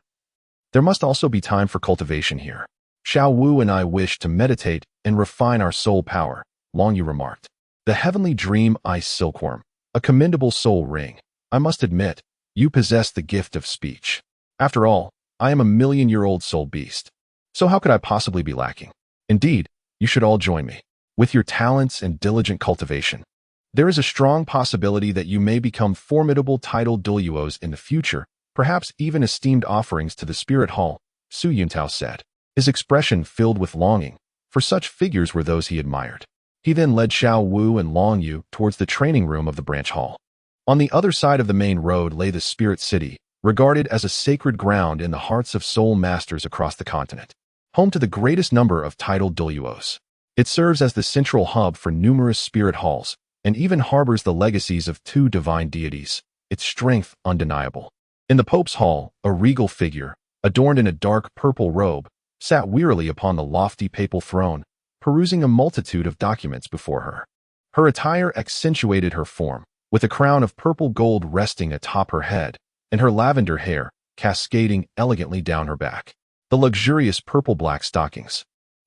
there must also be time for cultivation here. Xiao Wu and I wish to meditate and refine our soul power, Long Yu remarked. The heavenly dream ice silkworm, a commendable soul ring. I must admit, you possess the gift of speech. After all, I am a million-year-old soul beast. So how could I possibly be lacking? Indeed, you should all join me. With your talents and diligent cultivation, there is a strong possibility that you may become formidable titled Douluos in the future, perhaps even esteemed offerings to the spirit hall, Su Yuntao said, his expression filled with longing, for such figures were those he admired. He then led Xiao Wu and Long Yu towards the training room of the branch hall. On the other side of the main road lay the spirit city, regarded as a sacred ground in the hearts of soul masters across the continent, home to the greatest number of titled Douluos. It serves as the central hub for numerous spirit halls, and even harbors the legacies of 2 divine deities, its strength undeniable. In the Pope's hall, a regal figure, adorned in a dark purple robe, sat wearily upon the lofty papal throne, perusing a multitude of documents before her. Her attire accentuated her form, with a crown of purple gold resting atop her head, and her lavender hair cascading elegantly down her back. The luxurious purple-black stockings,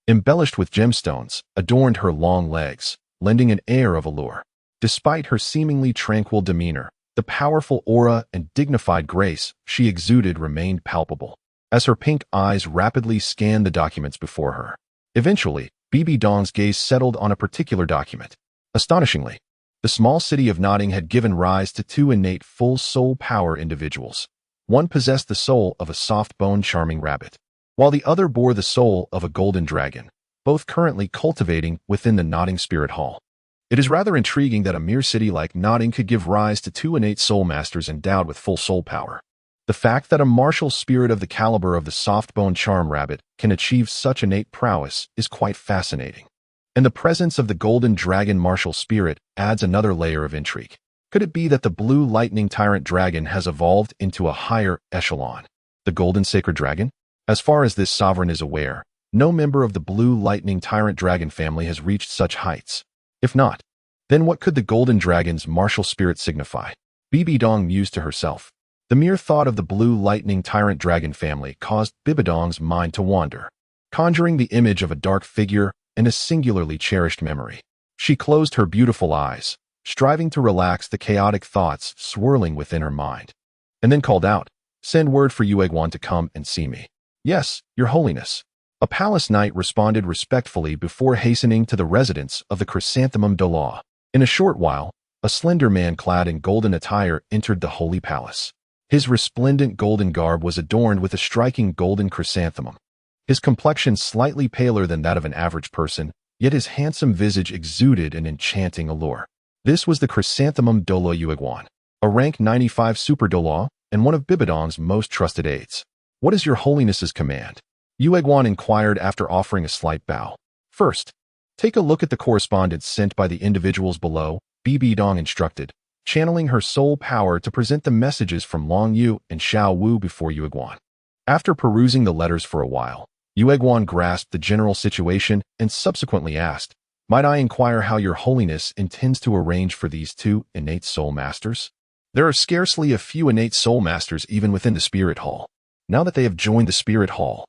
embellished with gemstones, adorned her long legs, lending an air of allure. Despite her seemingly tranquil demeanor, the powerful aura and dignified grace she exuded remained palpable, as her pink eyes rapidly scanned the documents before her. Eventually, Bibi Dong's gaze settled on a particular document. Astonishingly, the small city of Notting had given rise to 2 innate full soul power individuals. One possessed the soul of a soft-boned charming rabbit, while the other bore the soul of a golden dragon, both currently cultivating within the Notting Spirit Hall. It is rather intriguing that a mere city like Notting could give rise to 2 innate soul masters endowed with full soul power. The fact that a martial spirit of the caliber of the soft-boned charm rabbit can achieve such innate prowess is quite fascinating. And the presence of the Golden Dragon martial spirit adds another layer of intrigue. Could it be that the blue lightning tyrant dragon has evolved into a higher echelon? The Golden Sacred Dragon? As far as this sovereign is aware, no member of the blue lightning tyrant dragon family has reached such heights. If not, then what could the Golden Dragon's martial spirit signify? Bibi Dong mused to herself. The mere thought of the blue lightning tyrant dragon family caused Bibidong's mind to wander, conjuring the image of a dark figure and a singularly cherished memory. She closed her beautiful eyes, striving to relax the chaotic thoughts swirling within her mind, and then called out, "Send word for Yuegwan to come and see me." "Yes, Your Holiness." A palace knight responded respectfully before hastening to the residence of the chrysanthemum Douluo. In a short while, a slender man clad in golden attire entered the holy palace. His resplendent golden garb was adorned with a striking golden chrysanthemum. His complexion slightly paler than that of an average person, yet his handsome visage exuded an enchanting allure. This was the chrysanthemum Douluo Yuegwan, a rank 95 super Douluo and one of Bibidong's most trusted aides. "What is Your Holiness's command?" Yuegwan inquired after offering a slight bow. "First, take a look at the correspondence sent by the individuals below," Bibi Dong instructed, channeling her soul power to present the messages from Long Yu and Xiao Wu before Yuegwan. After perusing the letters for a while, Yuegwan grasped the general situation and subsequently asked, "Might I inquire how Your Holiness intends to arrange for these 2 innate soul masters?" There are scarcely a few innate soul masters even within the Spirit Hall. Now that they have joined the Spirit Hall,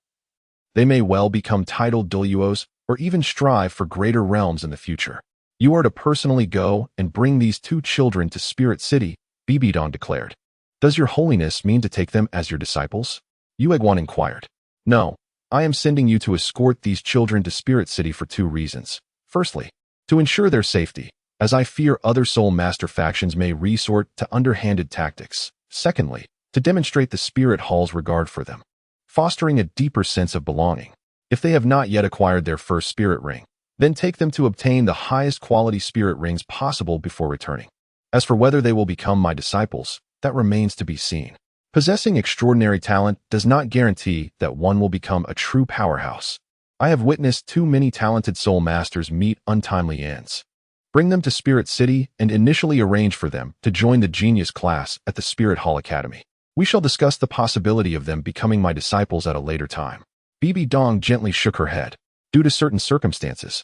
they may well become titled Douluos or even strive for greater realms in the future. "You are to personally go and bring these 2 children to Spirit City," Bibi Dong declared. "Does Your Holiness mean to take them as your disciples?" Yuegwan inquired. "No, I am sending you to escort these children to Spirit City for 2 reasons. Firstly, to ensure their safety, as I fear other soul master factions may resort to underhanded tactics. Secondly, to demonstrate the Spirit Hall's regard for them, fostering a deeper sense of belonging. If they have not yet acquired their first spirit ring, Then take them to obtain the highest quality spirit rings possible before returning. As for whether they will become my disciples, that remains to be seen. Possessing extraordinary talent does not guarantee that one will become a true powerhouse. I have witnessed too many talented soul masters meet untimely ends. Bring them to Spirit City and initially arrange for them to join the genius class at the Spirit Hall Academy. We shall discuss the possibility of them becoming my disciples at a later time. Bibi Dong gently shook her head. Due to certain circumstances.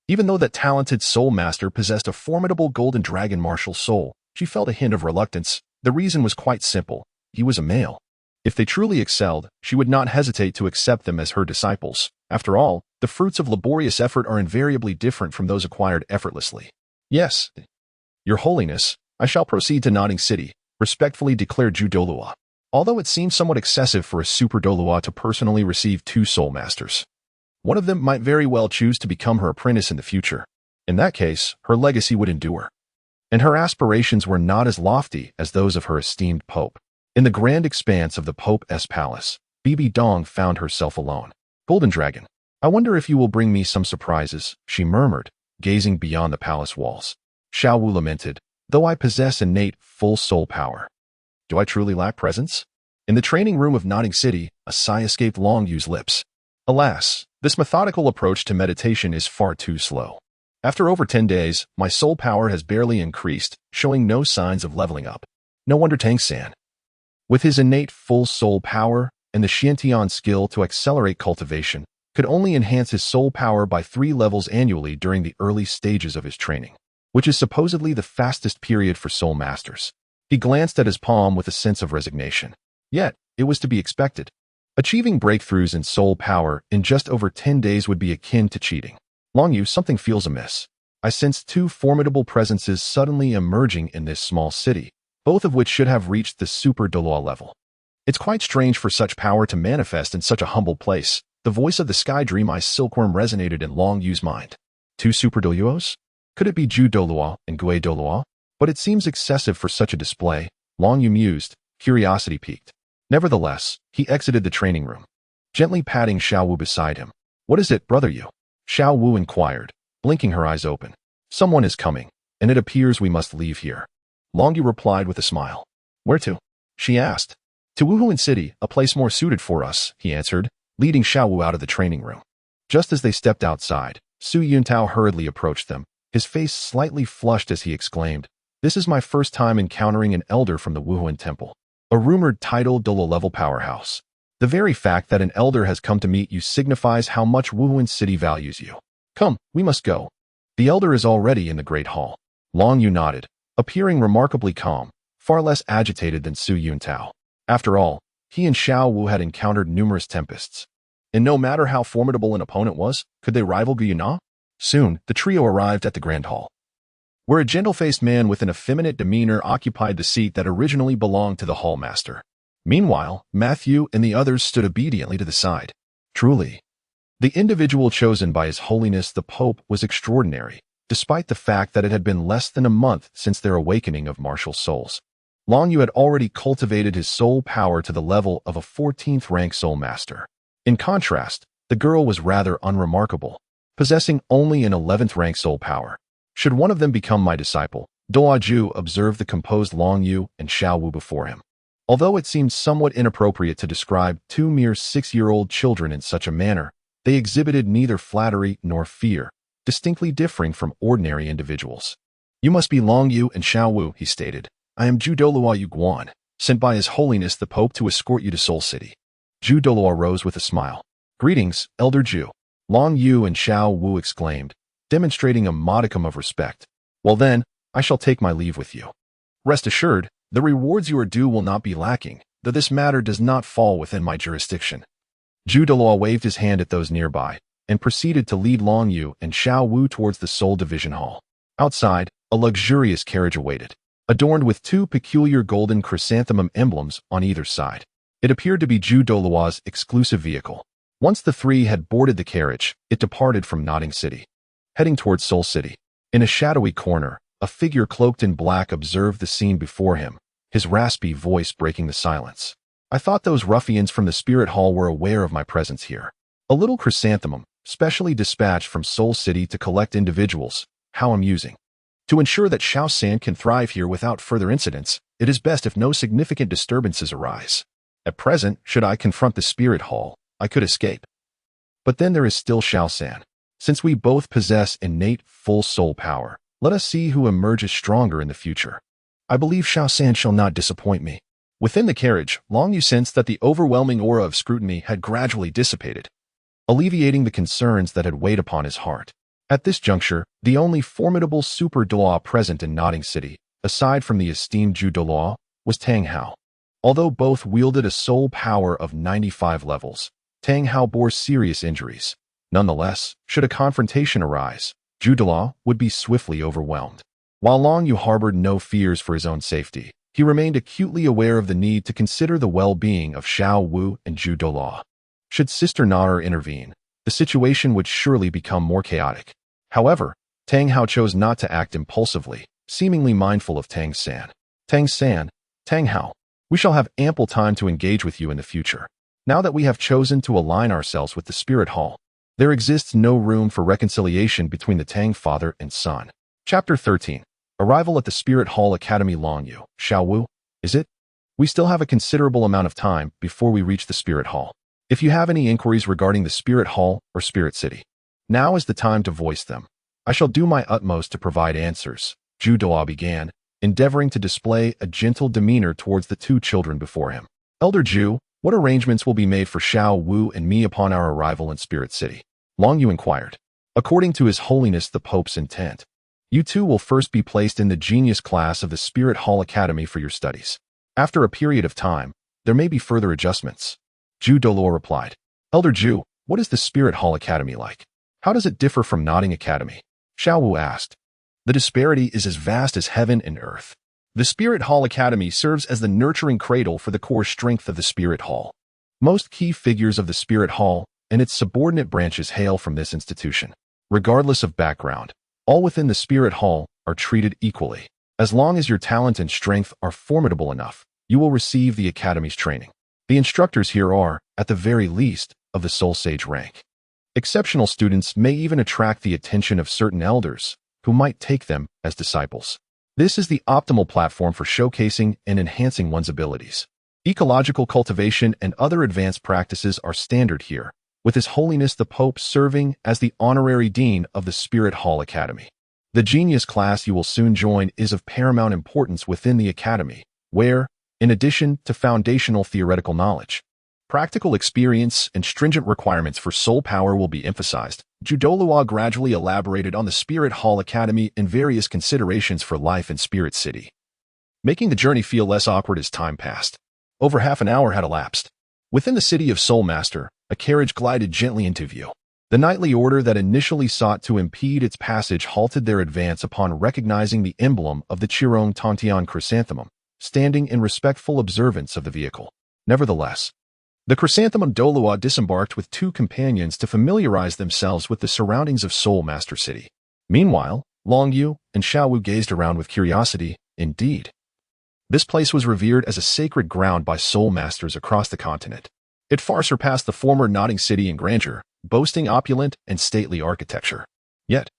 Even though that talented soul master possessed a formidable golden dragon martial soul, she felt a hint of reluctance. The reason was quite simple. He was a male. If they truly excelled, she would not hesitate to accept them as her disciples. After all, the fruits of laborious effort are invariably different from those acquired effortlessly. Yes, Your Holiness, I shall proceed to Nodding City, respectfully declared Douluo. Although it seems somewhat excessive for a super Douluo to personally receive 2 soul masters. One of them might very well choose to become her apprentice in the future. In that case, her legacy would endure. And her aspirations were not as lofty as those of her esteemed Pope. In the grand expanse of the Pope's palace, Bibi Dong found herself alone. Golden Dragon, I wonder if you will bring me some surprises, she murmured, gazing beyond the palace walls. Xiao Wu lamented, though I possess innate full soul power. Do I truly lack presence? In the training room of Nodding City, a sigh escaped Long Yu's lips. Alas, this methodical approach to meditation is far too slow. After over 10 days, my soul power has barely increased, showing no signs of leveling up. No wonder Tang San, with his innate full soul power and the Xiantian skill to accelerate cultivation, could only enhance his soul power by 3 levels annually during the early stages of his training, which is supposedly the fastest period for soul masters. He glanced at his palm with a sense of resignation. Yet, it was to be expected. Achieving breakthroughs in soul power in just over 10 days would be akin to cheating. Long Yu, something feels amiss. I sense 2 formidable presences suddenly emerging in this small city, both of which should have reached the super Douluo level. It's quite strange for such power to manifest in such a humble place. The voice of the Sky Dream Eye Silkworm resonated in Long Yu's mind. 2 super Douluos? Could it be Ju Douluo and Gui Douluo? But it seems excessive for such a display, Long Yu mused, curiosity piqued. Nevertheless, he exited the training room, gently patting Xiao Wu beside him. What is it, Brother Yu? Xiao Wu inquired, blinking her eyes open. Someone is coming, and it appears we must leave here. Long Yu replied with a smile. Where to? She asked. To Wuhuan City, a place more suited for us, he answered, leading Xiao Wu out of the training room. Just as they stepped outside, Su Yuntao hurriedly approached them, his face slightly flushed as he exclaimed, This is my first time encountering an elder from the Wuhuan Temple. A rumored tidal Douluo-level powerhouse. The very fact that an elder has come to meet you signifies how much Wuhuan City values you. Come, we must go. The elder is already in the Great Hall. Long Yu nodded, appearing remarkably calm, far less agitated than Su Yuntao. After all, he and Xiao Wu had encountered numerous tempests. And no matter how formidable an opponent was, could they rival Guyana? Soon, the trio arrived at the Grand Hall, where a gentle-faced man with an effeminate demeanor occupied the seat that originally belonged to the hallmaster. Meanwhile, Matthew and the others stood obediently to the side. Truly, the individual chosen by His Holiness the Pope was extraordinary, despite the fact that it had been less than a month since their awakening of martial souls. Long Yu had already cultivated his soul power to the level of a 14th rank soul master. In contrast, the girl was rather unremarkable, possessing only an 11th rank soul power. Should one of them become my disciple, Doaju observed the composed Long Yu and Xiao Wu before him. Although it seemed somewhat inappropriate to describe 2 mere 6-year-old children in such a manner, they exhibited neither flattery nor fear, distinctly differing from ordinary individuals. You must be Long Yu and Xiao Wu, he stated. I am Ju Douluo Yu Guan, sent by His Holiness the Pope to escort you to Soul City. Ju Douluo rose with a smile. Greetings, Elder Ju. Long Yu and Xiao Wu exclaimed, demonstrating a modicum of respect. Well then, I shall take my leave with you. Rest assured, the rewards you are due will not be lacking, though this matter does not fall within my jurisdiction. Ju Douluo waved his hand at those nearby, and proceeded to lead Long Yu and Xiao Wu towards the Soul Division Hall. Outside, a luxurious carriage awaited, adorned with 2 peculiar golden chrysanthemum emblems on either side. It appeared to be Ju Douluo's exclusive vehicle. Once the 3 had boarded the carriage, it departed from Nodding City, heading towards Soul City. In a shadowy corner, a figure cloaked in black observed the scene before him, his raspy voice breaking the silence. I thought those ruffians from the Spirit Hall were aware of my presence here. A little chrysanthemum, specially dispatched from Seoul City to collect individuals. How amusing. To ensure that Xiao San can thrive here without further incidents, it is best if no significant disturbances arise. At present, should I confront the spirit hall, I could escape. But then there is still Xiao San. Since we both possess innate full soul power, let us see who emerges stronger in the future. I believe Xiao San shall not disappoint me. Within the carriage, Long Yu sensed that the overwhelming aura of scrutiny had gradually dissipated, alleviating the concerns that had weighed upon his heart. At this juncture, the only formidable super Douluo present in Nodding City, aside from the esteemed Ju Douluo, was Tang Hao. Although both wielded a soul power of 95 levels, Tang Hao bore serious injuries. Nonetheless, should a confrontation arise, Ju Douluo would be swiftly overwhelmed. While Long Yu harbored no fears for his own safety, he remained acutely aware of the need to consider the well-being of Xiao Wu and Ju Douluo. Should Sister Naer intervene, the situation would surely become more chaotic. However, Tang Hao chose not to act impulsively, seemingly mindful of Tang San. Tang San, Tang Hao, we shall have ample time to engage with you in the future. Now that we have chosen to align ourselves with the Spirit Hall, there exists no room for reconciliation between the Tang father and son. Chapter 13. Arrival at the Spirit Hall Academy. Long Yu, Xiao Wu, is it? We still have a considerable amount of time before we reach the Spirit Hall. If you have any inquiries regarding the Spirit Hall or Spirit City, now is the time to voice them. I shall do my utmost to provide answers, Ju Douluo began, endeavoring to display a gentle demeanor towards the two children before him. Elder Ju, what arrangements will be made for Xiao Wu and me upon our arrival in Spirit City? Long Yu inquired. According to His Holiness the Pope's intent, you two will first be placed in the genius class of the Spirit Hall Academy for your studies. After a period of time, there may be further adjustments. Ju Douluo replied. Elder Ju, what is the Spirit Hall Academy like? How does it differ from Nodding Academy? Xiao Wu asked. The disparity is as vast as heaven and earth. The Spirit Hall Academy serves as the nurturing cradle for the core strength of the Spirit Hall. Most key figures of the Spirit Hall and its subordinate branches hail from this institution. Regardless of background, all within the Spirit Hall are treated equally. As long as your talent and strength are formidable enough, you will receive the Academy's training. The instructors here are, at the very least, of the Soul Sage rank. Exceptional students may even attract the attention of certain elders, who might take them as disciples. This is the optimal platform for showcasing and enhancing one's abilities. Ecological cultivation and other advanced practices are standard here, with His Holiness the Pope serving as the honorary dean of the Spirit Hall Academy. The genius class you will soon join is of paramount importance within the Academy, where, in addition to foundational theoretical knowledge, practical experience and stringent requirements for soul power will be emphasized. Ju Douluo gradually elaborated on the Spirit Hall Academy and various considerations for life in Spirit City, making the journey feel less awkward as time passed. Over half an hour had elapsed. Within the city of Soul Master, a carriage glided gently into view. The knightly order that initially sought to impede its passage halted their advance upon recognizing the emblem of the Qirong Tontian chrysanthemum, standing in respectful observance of the vehicle. Nevertheless, the chrysanthemum Douluo disembarked with two companions to familiarize themselves with the surroundings of Soul Master City. Meanwhile, Long Yu and Xiao Wu gazed around with curiosity. Indeed, this place was revered as a sacred ground by soul masters across the continent. It far surpassed the former Nodding City in grandeur, boasting opulent and stately architecture. Yet,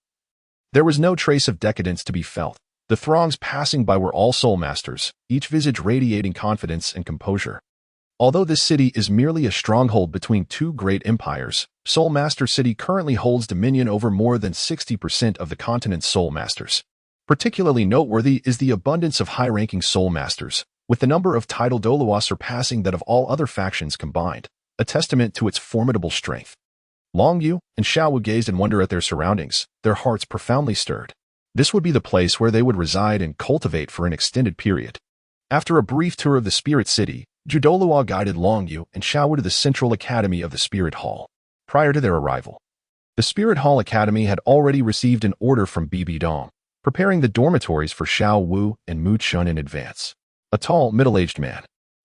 there was no trace of decadence to be felt. The throngs passing by were all soul masters, each visage radiating confidence and composure. Although this city is merely a stronghold between two great empires, Soul Master City currently holds dominion over more than 60% of the continent's soul masters. Particularly noteworthy is the abundance of high-ranking soul masters, with the number of title Douluo surpassing that of all other factions combined, a testament to its formidable strength. Long Yu and Xiao Wu gazed in wonder at their surroundings, their hearts profoundly stirred. This would be the place where they would reside and cultivate for an extended period. After a brief tour of the Spirit City, Ju Douluo guided Long Yu and Xiao Wu to the Central Academy of the Spirit Hall. Prior to their arrival, the Spirit Hall Academy had already received an order from Bibi Dong, preparing the dormitories for Xiao Wu and Mu Chun in advance. A tall, middle-aged man,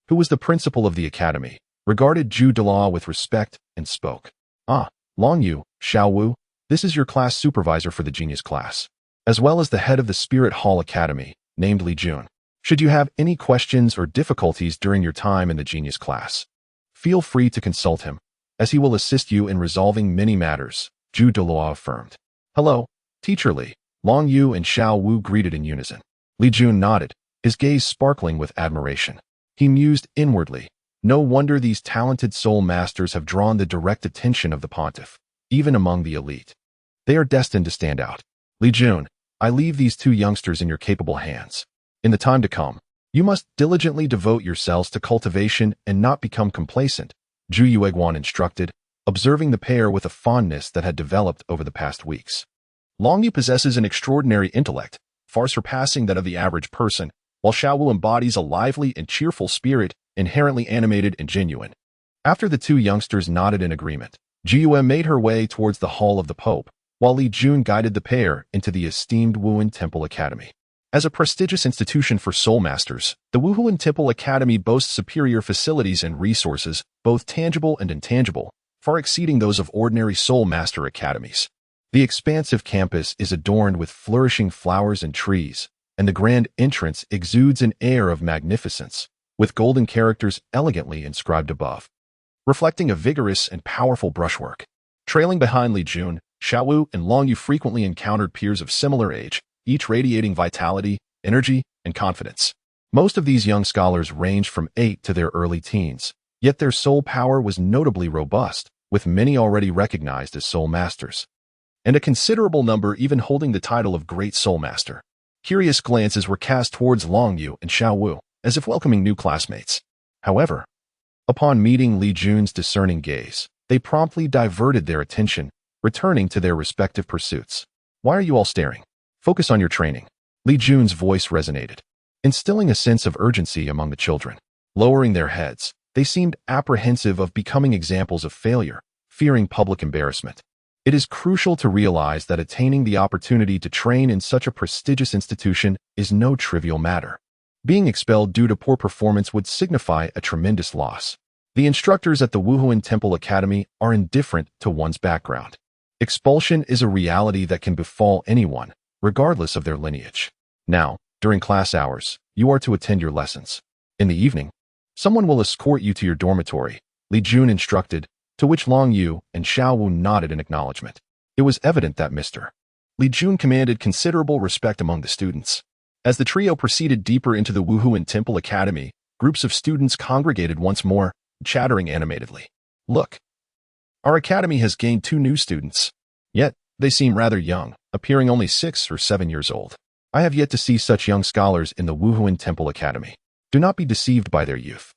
who was the principal of the academy, regarded Ju Douluo with respect and spoke. Ah, Long Yu, Xiao Wu, this is your class supervisor for the genius class, as well as the head of the Spirit Hall Academy, named Li Jun. Should you have any questions or difficulties during your time in the genius class, feel free to consult him, as he will assist you in resolving many matters, Douluo affirmed. "Hello, Teacher Li." Long Yu and Xiao Wu greeted in unison. Li Jun nodded, his gaze sparkling with admiration. He mused inwardly. No wonder these talented soul masters have drawn the direct attention of the pontiff, even among the elite. They are destined to stand out. Li Jun, I leave these two youngsters in your capable hands. In the time to come, you must diligently devote yourselves to cultivation and not become complacent, Zhu Yueguan instructed, observing the pair with a fondness that had developed over the past weeks. Long Yu possesses an extraordinary intellect, far surpassing that of the average person, while Xiao Wu embodies a lively and cheerful spirit, inherently animated and genuine. After the two youngsters nodded in agreement, Jiyue made her way towards the Hall of the Pope, while Li Jun guided the pair into the esteemed Wuhan Temple Academy. As a prestigious institution for soul masters, the Wuhan Temple Academy boasts superior facilities and resources, both tangible and intangible, far exceeding those of ordinary soul master academies. The expansive campus is adorned with flourishing flowers and trees, and the grand entrance exudes an air of magnificence, with golden characters elegantly inscribed above, reflecting a vigorous and powerful brushwork. Trailing behind Li Jun, Xiao Wu and Long Yu frequently encountered peers of similar age, each radiating vitality, energy, and confidence. Most of these young scholars ranged from 8 to their early teens, yet their soul power was notably robust, with many already recognized as soul masters, and a considerable number even holding the title of Great Soul Master. Curious glances were cast towards Long Yu and Xiao Wu, as if welcoming new classmates. However, upon meeting Li Jun's discerning gaze, they promptly diverted their attention, returning to their respective pursuits. "Why are you all staring? Focus on your training." Li Jun's voice resonated, instilling a sense of urgency among the children. Lowering their heads, they seemed apprehensive of becoming examples of failure, fearing public embarrassment. It is crucial to realize that attaining the opportunity to train in such a prestigious institution is no trivial matter. Being expelled due to poor performance would signify a tremendous loss. The instructors at the Wuhan Temple Academy are indifferent to one's background. Expulsion is a reality that can befall anyone, regardless of their lineage. Now, during class hours, you are to attend your lessons. In the evening, someone will escort you to your dormitory, Li Jun instructed, to which Long Yu and Xiao Wu nodded in acknowledgement. It was evident that Mr. Li Jun commanded considerable respect among the students. As the trio proceeded deeper into the Wuhan Temple Academy, groups of students congregated once more, chattering animatedly. "Look, our academy has gained 2 new students. Yet, they seem rather young, appearing only 6 or 7 years old. I have yet to see such young scholars in the Wuhan Temple Academy. Do not be deceived by their youth.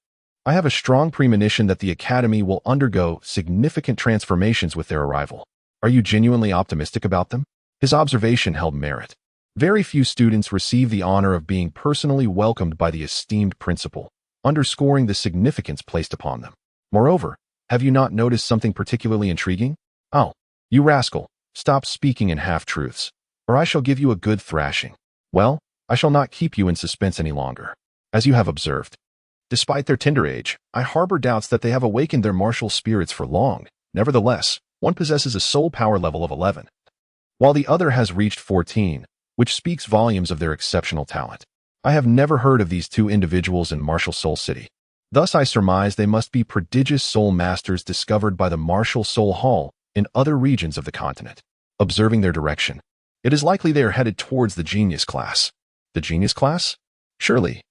I have a strong premonition that the academy will undergo significant transformations with their arrival. Are you genuinely optimistic about them?" His observation held merit. Very few students receive the honor of being personally welcomed by the esteemed principal, underscoring the significance placed upon them. Moreover, have you not noticed something particularly intriguing? "Oh, you rascal, stop speaking in half-truths, or I shall give you a good thrashing." "Well, I shall not keep you in suspense any longer. As you have observed, despite their tender age, I harbor doubts that they have awakened their martial spirits for long. Nevertheless, one possesses a soul power level of 11, while the other has reached 14, which speaks volumes of their exceptional talent. I have never heard of these 2 individuals in Martial Soul City. Thus I surmise they must be prodigious soul masters discovered by the Martial Soul Hall in other regions of the continent." Observing their direction, it is likely they are headed towards the genius class. The genius class? Surely,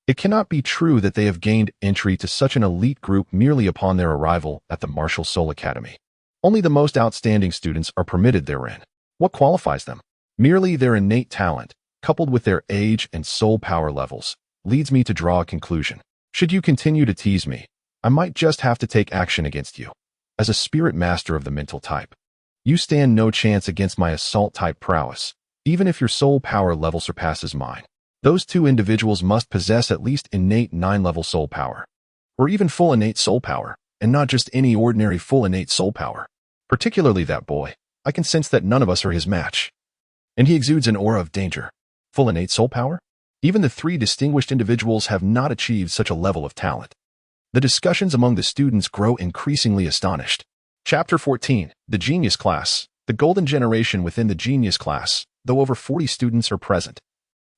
it cannot be true that they have gained entry to such an elite group merely upon their arrival at the Martial Soul Academy. Only the most outstanding students are permitted therein. What qualifies them? Merely their innate talent, coupled with their age and soul power levels, leads me to draw a conclusion. Should you continue to tease me, I might just have to take action against you. As a spirit master of the mental type, you stand no chance against my assault type prowess, even if your soul power level surpasses mine. Those 2 individuals must possess at least innate 9-level soul power, or even full innate soul power, and not just any ordinary full innate soul power. Particularly that boy. I can sense that none of us are his match. And he exudes an aura of danger. Full innate soul power? Even the 3 distinguished individuals have not achieved such a level of talent. The discussions among the students grow increasingly astonished. Chapter 14. The Genius Class. The Golden Generation within the Genius Class, though over 40 students are present.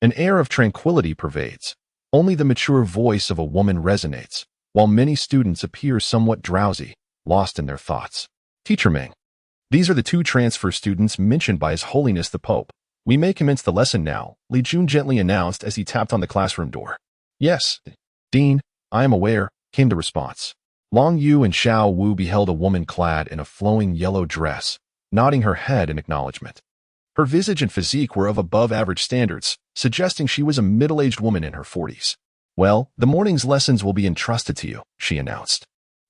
An air of tranquility pervades. Only the mature voice of a woman resonates, while many students appear somewhat drowsy, lost in their thoughts. "Teacher Ming, These are the two transfer students mentioned by His Holiness the Pope. We may commence the lesson now, Li Jun gently announced as he tapped on the classroom door. Yes, Dean, I am aware, came the response. Long Yu and Xiao Wu beheld a woman clad in a flowing yellow dress, nodding her head in acknowledgement. Her visage and physique were of above-average standards, suggesting she was a middle-aged woman in her 40s. Well, the morning's lessons will be entrusted to you, she announced.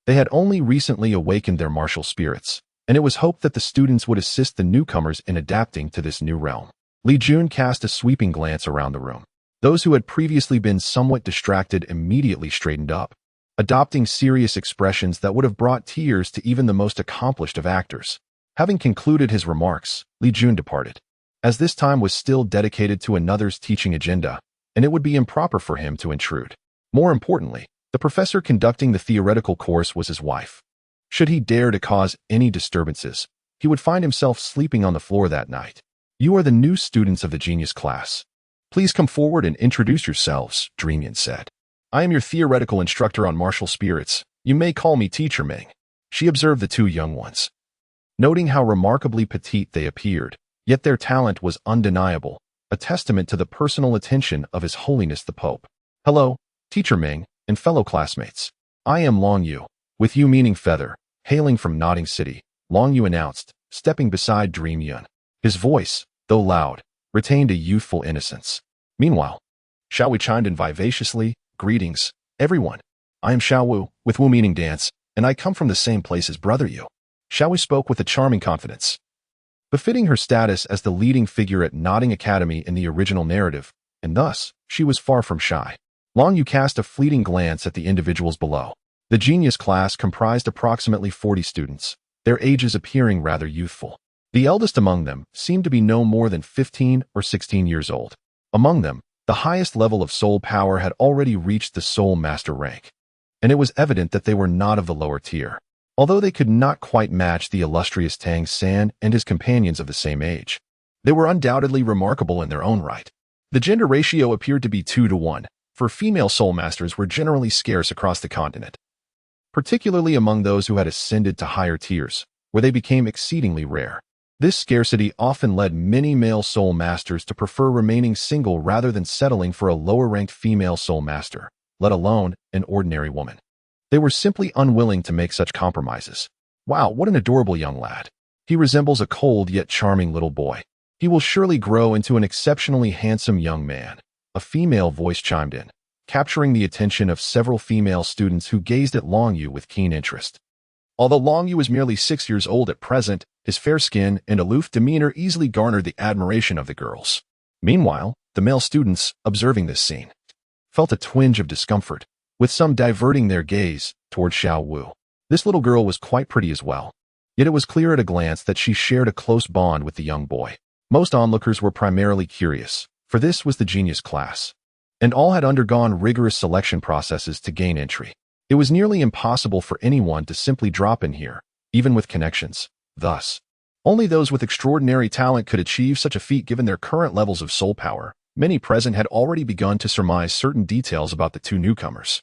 They had only recently awakened their martial spirits, and it was hoped that the students would assist the newcomers in adapting to this new realm. Li Jun cast a sweeping glance around the room. Those who had previously been somewhat distracted immediately straightened up, adopting serious expressions that would have brought tears to even the most accomplished of actors. Having concluded his remarks, Li Jun departed, as this time was still dedicated to another's teaching agenda, and it would be improper for him to intrude. More importantly, the professor conducting the theoretical course was his wife. Should he dare to cause any disturbances, he would find himself sleeping on the floor that night. You are the new students of the genius class. Please come forward and introduce yourselves, Dreamyan said. I am your theoretical instructor on martial spirits. You may call me Teacher Ming. She observed the two young ones. Noting how remarkably petite they appeared, yet their talent was undeniable, a testament to the personal attention of His Holiness the Pope. Hello, Teacher Ming, and fellow classmates. I am Long Yu, with you meaning feather, hailing from Nodding City, Long Yu announced, stepping beside Dreamyan. His voice, though loud, retained a youthful innocence. Meanwhile, Xiao Wu chimed in vivaciously, Greetings, everyone. I am Xiao Wu, with Wu meaning dance, and I come from the same place as Brother Yu. Xiao Wu spoke with a charming confidence. Befitting her status as the leading figure at Nodding Academy in the original narrative, and thus, she was far from shy. Long Yu cast a fleeting glance at the individuals below. The genius class comprised approximately 40 students, their ages appearing rather youthful. The eldest among them seemed to be no more than 15 or 16 years old. Among them, the highest level of soul power had already reached the soul master rank, and it was evident that they were not of the lower tier, although they could not quite match the illustrious Tang San and his companions of the same age. They were undoubtedly remarkable in their own right. The gender ratio appeared to be 2-to-1, for female soul masters were generally scarce across the continent, particularly among those who had ascended to higher tiers, where they became exceedingly rare. This scarcity often led many male soul masters to prefer remaining single rather than settling for a lower-ranked female soul master, let alone an ordinary woman. They were simply unwilling to make such compromises. Wow, what an adorable young lad. He resembles a cold yet charming little boy. He will surely grow into an exceptionally handsome young man. A female voice chimed in, capturing the attention of several female students who gazed at Long Yu with keen interest. Although Long Yu was merely 6 years old at present, his fair skin and aloof demeanor easily garnered the admiration of the girls. Meanwhile, the male students, observing this scene, felt a twinge of discomfort, with some diverting their gaze toward Xiao Wu. This little girl was quite pretty as well, yet it was clear at a glance that she shared a close bond with the young boy. Most onlookers were primarily curious, for this was the genius class, and all had undergone rigorous selection processes to gain entry. It was nearly impossible for anyone to simply drop in here, even with connections. Thus, only those with extraordinary talent could achieve such a feat given their current levels of soul power. Many present had already begun to surmise certain details about the two newcomers.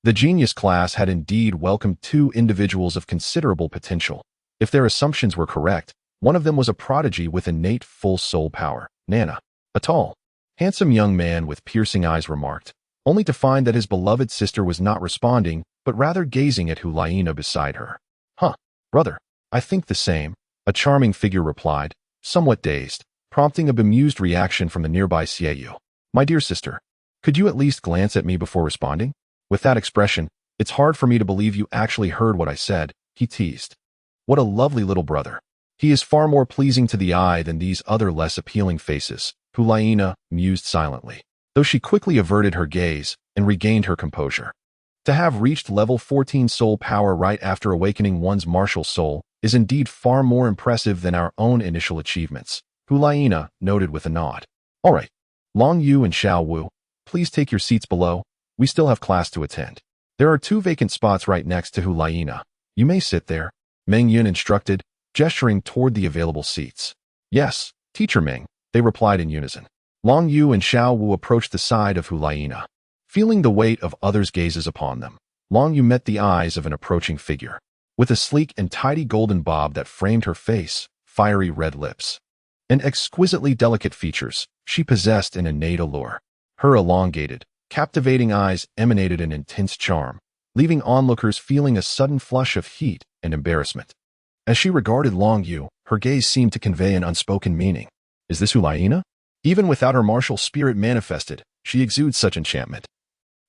The genius class had indeed welcomed two individuals of considerable potential. If their assumptions were correct, one of them was a prodigy with innate full soul power. Nana, a tall, handsome young man with piercing eyes, remarked, only to find that his beloved sister was not responding, but rather gazing at Hulaina beside her. Huh, brother, I think the same, a charming figure replied, somewhat dazed, prompting a bemused reaction from the nearby Xiaoyu. My dear sister, could you at least glance at me before responding? With that expression, it's hard for me to believe you actually heard what I said, he teased. What a lovely little brother. He is far more pleasing to the eye than these other less appealing faces, Hulaina mused silently, though she quickly averted her gaze and regained her composure. To have reached level 14 soul power right after awakening one's martial soul is indeed far more impressive than our own initial achievements, Hulaina noted with a nod. All right, Long Yu and Xiao Wu, please take your seats below. We still have class to attend. There are 2 vacant spots right next to Hulaina. You may sit there, Meng Yun instructed, gesturing toward the available seats. Yes, Teacher Ming, they replied in unison. Long Yu and Xiao Wu approached the side of Hulaina. Feeling the weight of others' gazes upon them, Long Yu met the eyes of an approaching figure. with a sleek and tidy golden bob that framed her face, fiery red lips, and exquisitely delicate features. She possessed an innate allure. Her elongated, captivating eyes emanated an intense charm, leaving onlookers feeling a sudden flush of heat and embarrassment. As she regarded Long Yu, her gaze seemed to convey an unspoken meaning. Is this Hulaina? Even without her martial spirit manifested, she exudes such enchantment.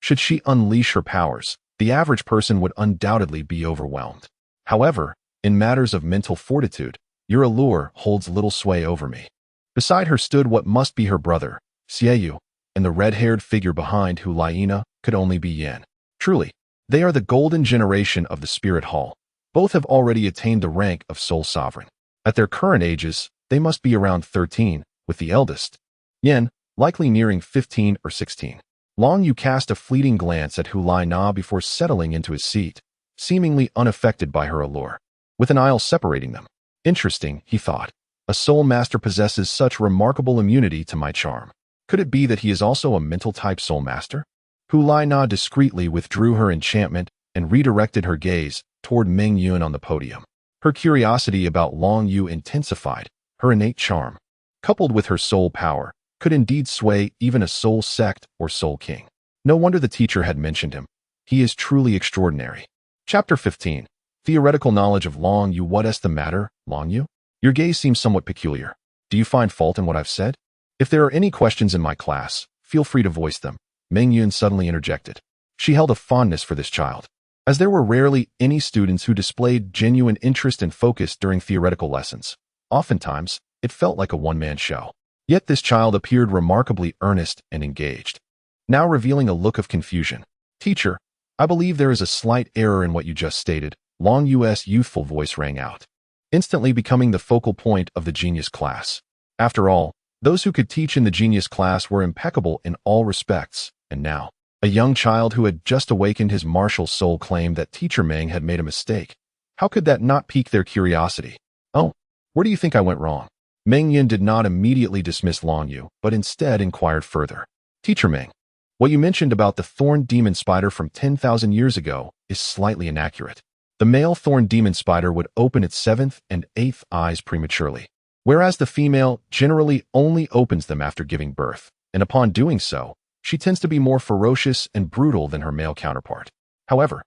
Should she unleash her powers, the average person would undoubtedly be overwhelmed. However, in matters of mental fortitude, your allure holds little sway over me. Beside her stood what must be her brother, Xiaoyu, and the red-haired figure behind Hulaina could only be Yan. Truly, they are the golden generation of the Spirit Hall. Both have already attained the rank of sole sovereign. At their current ages, they must be around 13, with the eldest, Yan, likely nearing 15 or 16. Long Yu cast a fleeting glance at Hulaina before settling into his seat, seemingly unaffected by her allure, with an aisle separating them. Interesting, he thought. A soul master possesses such remarkable immunity to my charm. Could it be that he is also a mental-type soul master? Hulaina discreetly withdrew her enchantment and redirected her gaze toward Meng Yun on the podium. Her curiosity about Long Yu intensified. Her innate charm, coupled with her soul power, could indeed sway even a soul sect or soul king. No wonder the teacher had mentioned him. He is truly extraordinary. Chapter 15. Theoretical knowledge of Long Yu. What is the matter, Long Yu? Your gaze seems somewhat peculiar. Do you find fault in what I've said? If there are any questions in my class, feel free to voice them. Meng Yun suddenly interjected. She held a fondness for this child, as there were rarely any students who displayed genuine interest and focus during theoretical lessons. Oftentimes, it felt like a one-man show. Yet this child appeared remarkably earnest and engaged, now revealing a look of confusion. Teacher, I believe there is a slight error in what you just stated. Long Yu's youthful voice rang out, instantly becoming the focal point of the genius class. After all, those who could teach in the genius class were impeccable in all respects, and now, a young child who had just awakened his martial soul claimed that Teacher Meng had made a mistake. How could that not pique their curiosity? Oh, where do you think I went wrong? Meng Yun did not immediately dismiss Long Yu, but instead inquired further. Teacher Meng, what you mentioned about the thorn demon spider from 10,000 years ago is slightly inaccurate. The male thorn demon spider would open its 7th and 8th eyes prematurely, whereas the female generally only opens them after giving birth, and upon doing so, she tends to be more ferocious and brutal than her male counterpart. However,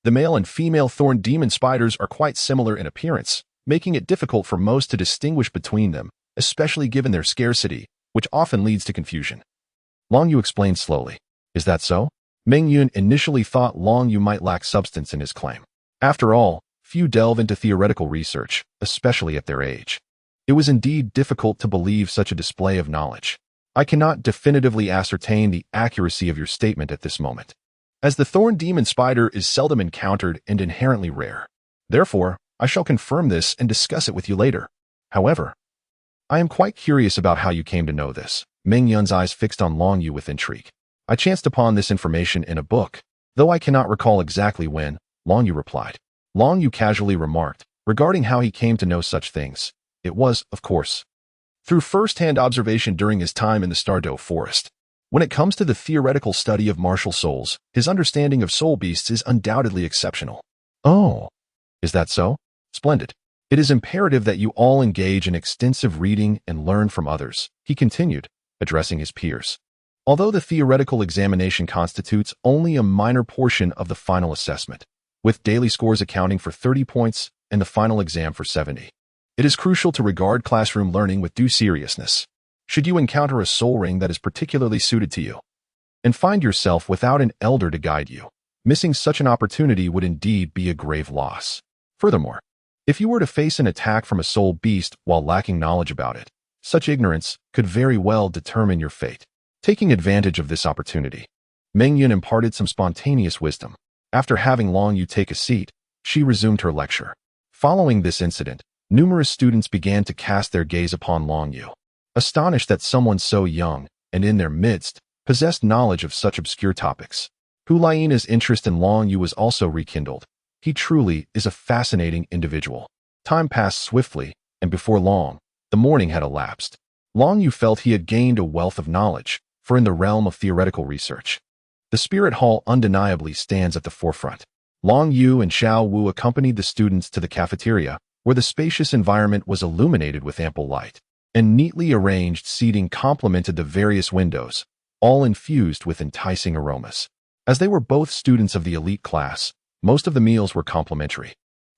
the male and female thorn demon spiders are quite similar in appearance, making it difficult for most to distinguish between them, especially given their scarcity, which often leads to confusion. Long Yu explained slowly. Is that so? Meng Yun initially thought Long Yu might lack substance in his claim. After all, few delve into theoretical research, especially at their age. It was indeed difficult to believe such a display of knowledge. I cannot definitively ascertain the accuracy of your statement at this moment, as the thorn demon spider is seldom encountered and inherently rare. Therefore, I shall confirm this and discuss it with you later. However, I am quite curious about how you came to know this. Meng Yun's eyes fixed on Long Yu with intrigue. I chanced upon this information in a book, though I cannot recall exactly when, Long Yu replied. Long Yu casually remarked, regarding how he came to know such things. It was, of course, through first-hand observation during his time in the Stardow Forest. When it comes to the theoretical study of martial souls, his understanding of soul beasts is undoubtedly exceptional. Oh, is that so? Splendid. It is imperative that you all engage in extensive reading and learn from others, he continued, addressing his peers. Although the theoretical examination constitutes only a minor portion of the final assessment, with daily scores accounting for 30 points and the final exam for 70. It is crucial to regard classroom learning with due seriousness. Should you encounter a soul ring that is particularly suited to you, and find yourself without an elder to guide you, missing such an opportunity would indeed be a grave loss. Furthermore, if you were to face an attack from a soul beast while lacking knowledge about it, such ignorance could very well determine your fate. Taking advantage of this opportunity, Meng Yun imparted some spontaneous wisdom. After having Long Yu take a seat, she resumed her lecture. Following this incident, numerous students began to cast their gaze upon Long Yu, astonished that someone so young, and in their midst, possessed knowledge of such obscure topics. Hulaina's interest in Long Yu was also rekindled. He truly is a fascinating individual. Time passed swiftly, and before long, the morning had elapsed. Long Yu felt he had gained a wealth of knowledge, for in the realm of theoretical research, the Spirit Hall undeniably stands at the forefront. Long Yu and Xiao Wu accompanied the students to the cafeteria, where the spacious environment was illuminated with ample light, and neatly arranged seating complemented the various windows, all infused with enticing aromas. As they were both students of the elite class, most of the meals were complimentary.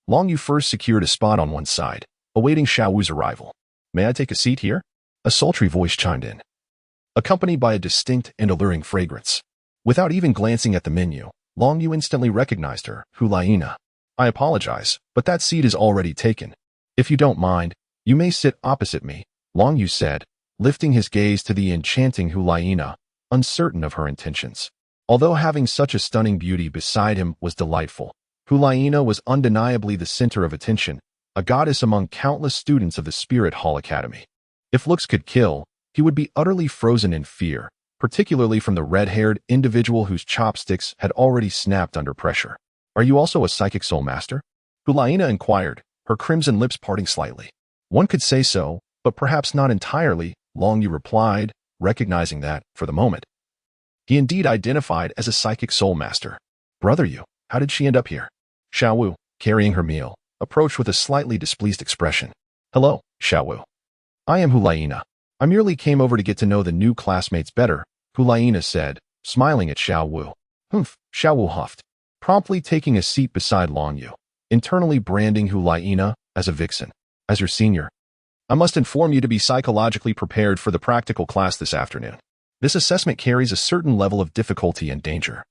Long Yu first secured a spot on one side, awaiting Xiao Wu's arrival. "May I take a seat here?" A sultry voice chimed in, accompanied by a distinct and alluring fragrance. Without even glancing at the menu, Long Yu instantly recognized her, Hulaina. "I apologize, but that seat is already taken. If you don't mind, you may sit opposite me," Long Yu said, lifting his gaze to the enchanting Hulaina, uncertain of her intentions. Although having such a stunning beauty beside him was delightful, Hulaina was undeniably the center of attention, a goddess among countless students of the Spirit Hall Academy. If looks could kill, he would be utterly frozen in fear, particularly from the red-haired individual whose chopsticks had already snapped under pressure. "Are you also a psychic soul master?" Hulaina inquired, her crimson lips parting slightly. "One could say so, but perhaps not entirely," Long Yu replied, recognizing that, for the moment, he indeed identified as a psychic soul master. "Brother Yu, how did she end up here?" Xiao Wu, carrying her meal, approached with a slightly displeased expression. "Hello, Xiao Wu. I am Hulaina. I merely came over to get to know the new classmates better," Hulaina said, smiling at Xiao Wu. "Humph," Xiao Wu huffed, promptly taking a seat beside Long Yu, internally branding Hulaina as a vixen. "As your senior, I must inform you to be psychologically prepared for the practical class this afternoon. This assessment carries a certain level of difficulty and danger.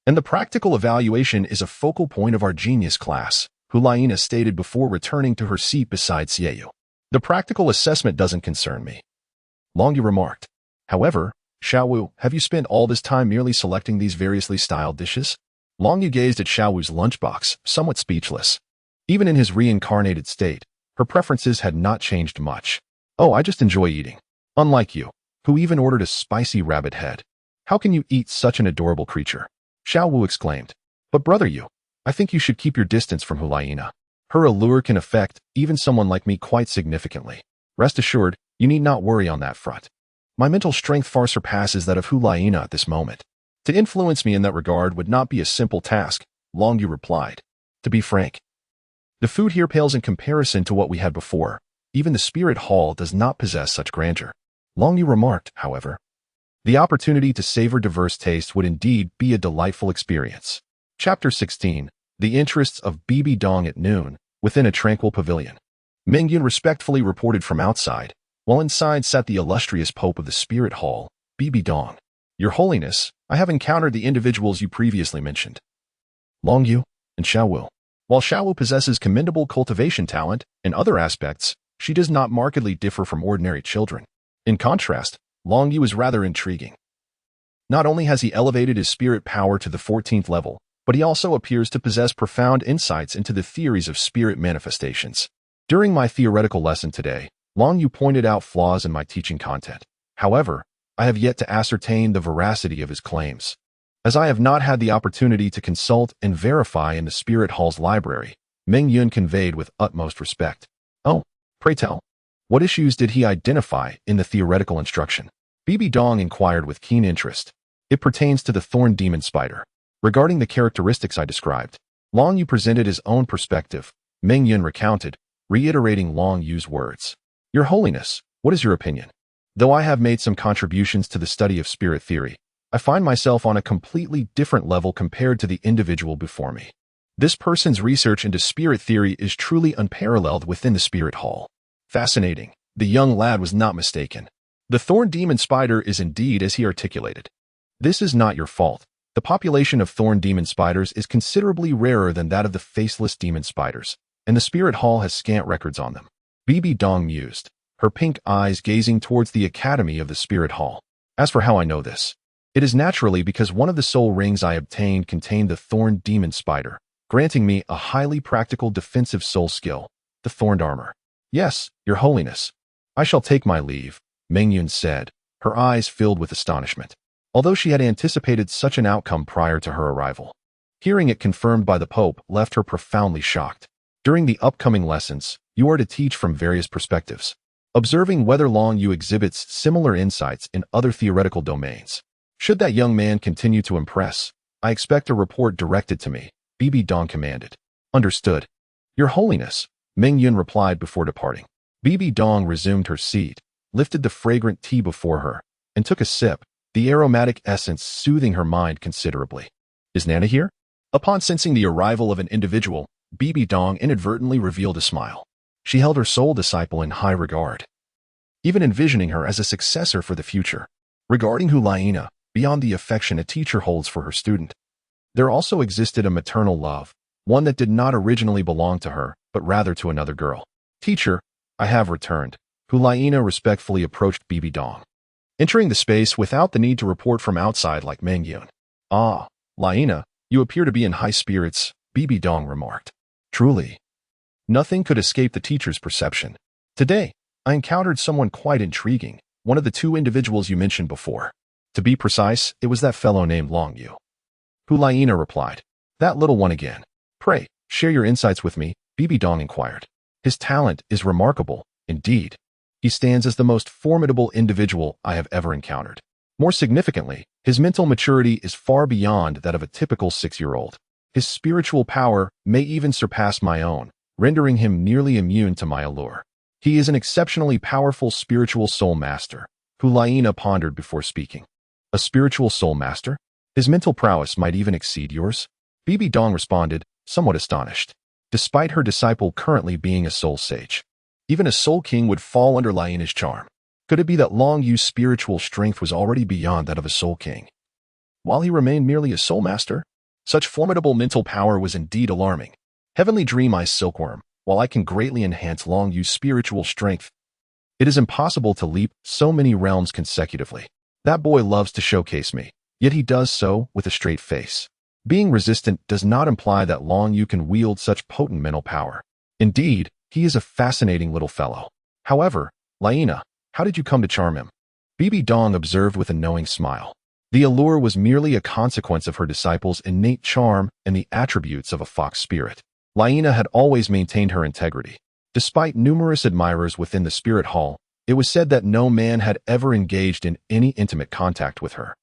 And the practical evaluation is a focal point of our genius class," Hulaina stated before returning to her seat beside Xiaoyu. "The practical assessment doesn't concern me," Long Yu remarked. "However, Xiao Wu, have you spent all this time merely selecting these variously styled dishes?" Long Yu gazed at Xiao Wu's lunchbox, somewhat speechless. Even in his reincarnated state, her preferences had not changed much. "Oh, I just enjoy eating. Unlike you, who even ordered a spicy rabbit head. How can you eat such an adorable creature?" Xiao Wu exclaimed. "But brother Yu, I think you should keep your distance from Hulaina. Her allure can affect even someone like me quite significantly. Rest assured, you need not worry on that front. My mental strength far surpasses that of Hulaina at this moment. To influence me in that regard would not be a simple task," Long Yu replied. "To be frank, the food here pales in comparison to what we had before. Even the Spirit Hall does not possess such grandeur." Long Yu remarked, however, the opportunity to savor diverse tastes would indeed be a delightful experience. Chapter 16. The Interests of Bibi Dong at noon, within a tranquil pavilion. Meng Yun respectfully reported from outside, while inside sat the illustrious Pope of the Spirit Hall, Bibi Dong. "Your Holiness, I have encountered the individuals you previously mentioned, Long Yu and Xiao Wu. While Xiao Wu possesses commendable cultivation talent in other aspects, she does not markedly differ from ordinary children. In contrast, Long Yu is rather intriguing. Not only has he elevated his spirit power to the 14th level, but he also appears to possess profound insights into the theories of spirit manifestations. During my theoretical lesson today, Long Yu pointed out flaws in my teaching content. However, I have yet to ascertain the veracity of his claims. As I have not had the opportunity to consult and verify in the Spirit Hall's library," Meng Yun conveyed with utmost respect. "Oh, pray tell, what issues did he identify in the theoretical instruction?" Bibi Dong inquired with keen interest. "It pertains to the thorn demon spider. Regarding the characteristics I described, Long Yu presented his own perspective," Meng Yun recounted, reiterating Long Yu's words. "Your Holiness, what is your opinion? Though I have made some contributions to the study of spirit theory, I find myself on a completely different level compared to the individual before me. This person's research into spirit theory is truly unparalleled within the Spirit Hall." Fascinating. The young lad was not mistaken. The thorn demon spider is indeed as he articulated. This is not your fault. The population of thorn demon spiders is considerably rarer than that of the faceless demon spiders, and the Spirit Hall has scant records on them. Bibi Dong mused, her pink eyes gazing towards the Academy of the Spirit Hall. "As for how I know this, it is naturally because one of the soul rings I obtained contained the thorn demon spider, granting me a highly practical defensive soul skill, the thorned armor." "Yes, Your Holiness. I shall take my leave," Meng Yun said, her eyes filled with astonishment, although she had anticipated such an outcome prior to her arrival. Hearing it confirmed by the Pope left her profoundly shocked. During the upcoming lessons, you are to teach from various perspectives, observing whether Long Yu exhibits similar insights in other theoretical domains. Should that young man continue to impress, I expect a report directed to me," Bibi Dong commanded. Understood. Your Holiness, Ming Yun replied before departing. Bibi Dong resumed her seat, lifted the fragrant tea before her, and took a sip, the aromatic essence soothing her mind considerably. Is Nana here? Upon sensing the arrival of an individual, Bibi Dong inadvertently revealed a smile. She held her soul disciple in high regard, even envisioning her as a successor for the future. Regarding Hulaina, beyond the affection a teacher holds for her student, there also existed a maternal love, one that did not originally belong to her, but rather to another girl. Teacher, I have returned. Hulaina respectfully approached Bibi Dong, entering the space without the need to report from outside like Meng Yun. Ah, Laina, you appear to be in high spirits, Bibi Dong remarked. Truly. Nothing could escape the teacher's perception. Today, I encountered someone quite intriguing, one of the two individuals you mentioned before. To be precise, it was that fellow named Long Yu. Hulaina replied. That little one again. Pray, share your insights with me, Bibi Dong inquired. His talent is remarkable, indeed. He stands as the most formidable individual I have ever encountered. More significantly, his mental maturity is far beyond that of a typical 6-year-old. His spiritual power may even surpass my own, rendering him nearly immune to my allure. He is an exceptionally powerful spiritual soul master, Hulaina pondered before speaking. A spiritual soul master? His mental prowess might even exceed yours? Bibi Dong responded, somewhat astonished. Despite her disciple currently being a soul sage, even a soul king would fall under Laina's charm. Could it be that Long Yu's spiritual strength was already beyond that of a soul king, while he remained merely a soul master? Such formidable mental power was indeed alarming. Heavenly Dream Eye Silkworm, while I can greatly enhance Long Yu's spiritual strength, it is impossible to leap so many realms consecutively. That boy loves to showcase me, yet he does so with a straight face. Being resistant does not imply that Long Yu can wield such potent mental power. Indeed, he is a fascinating little fellow. However, Laina, how did you come to charm him? Bibi Dong observed with a knowing smile. The allure was merely a consequence of her disciple's innate charm and the attributes of a fox spirit. Laina had always maintained her integrity. Despite numerous admirers within the spirit hall, it was said that no man had ever engaged in any intimate contact with her,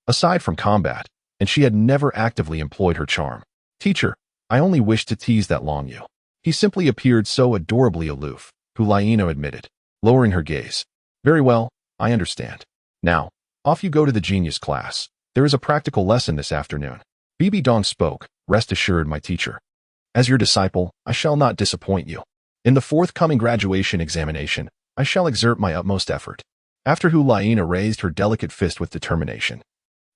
aside from combat, and she had never actively employed her charm. Teacher, I only wished to tease that Long Yu. He simply appeared so adorably aloof, Hulaina admitted, lowering her gaze. Very well, I understand. Now, off you go to the genius class. There is a practical lesson this afternoon. Bibi Dong spoke, rest assured, my teacher. As your disciple, I shall not disappoint you. In the forthcoming graduation examination, I shall exert my utmost effort. After Hulaina raised her delicate fist with determination,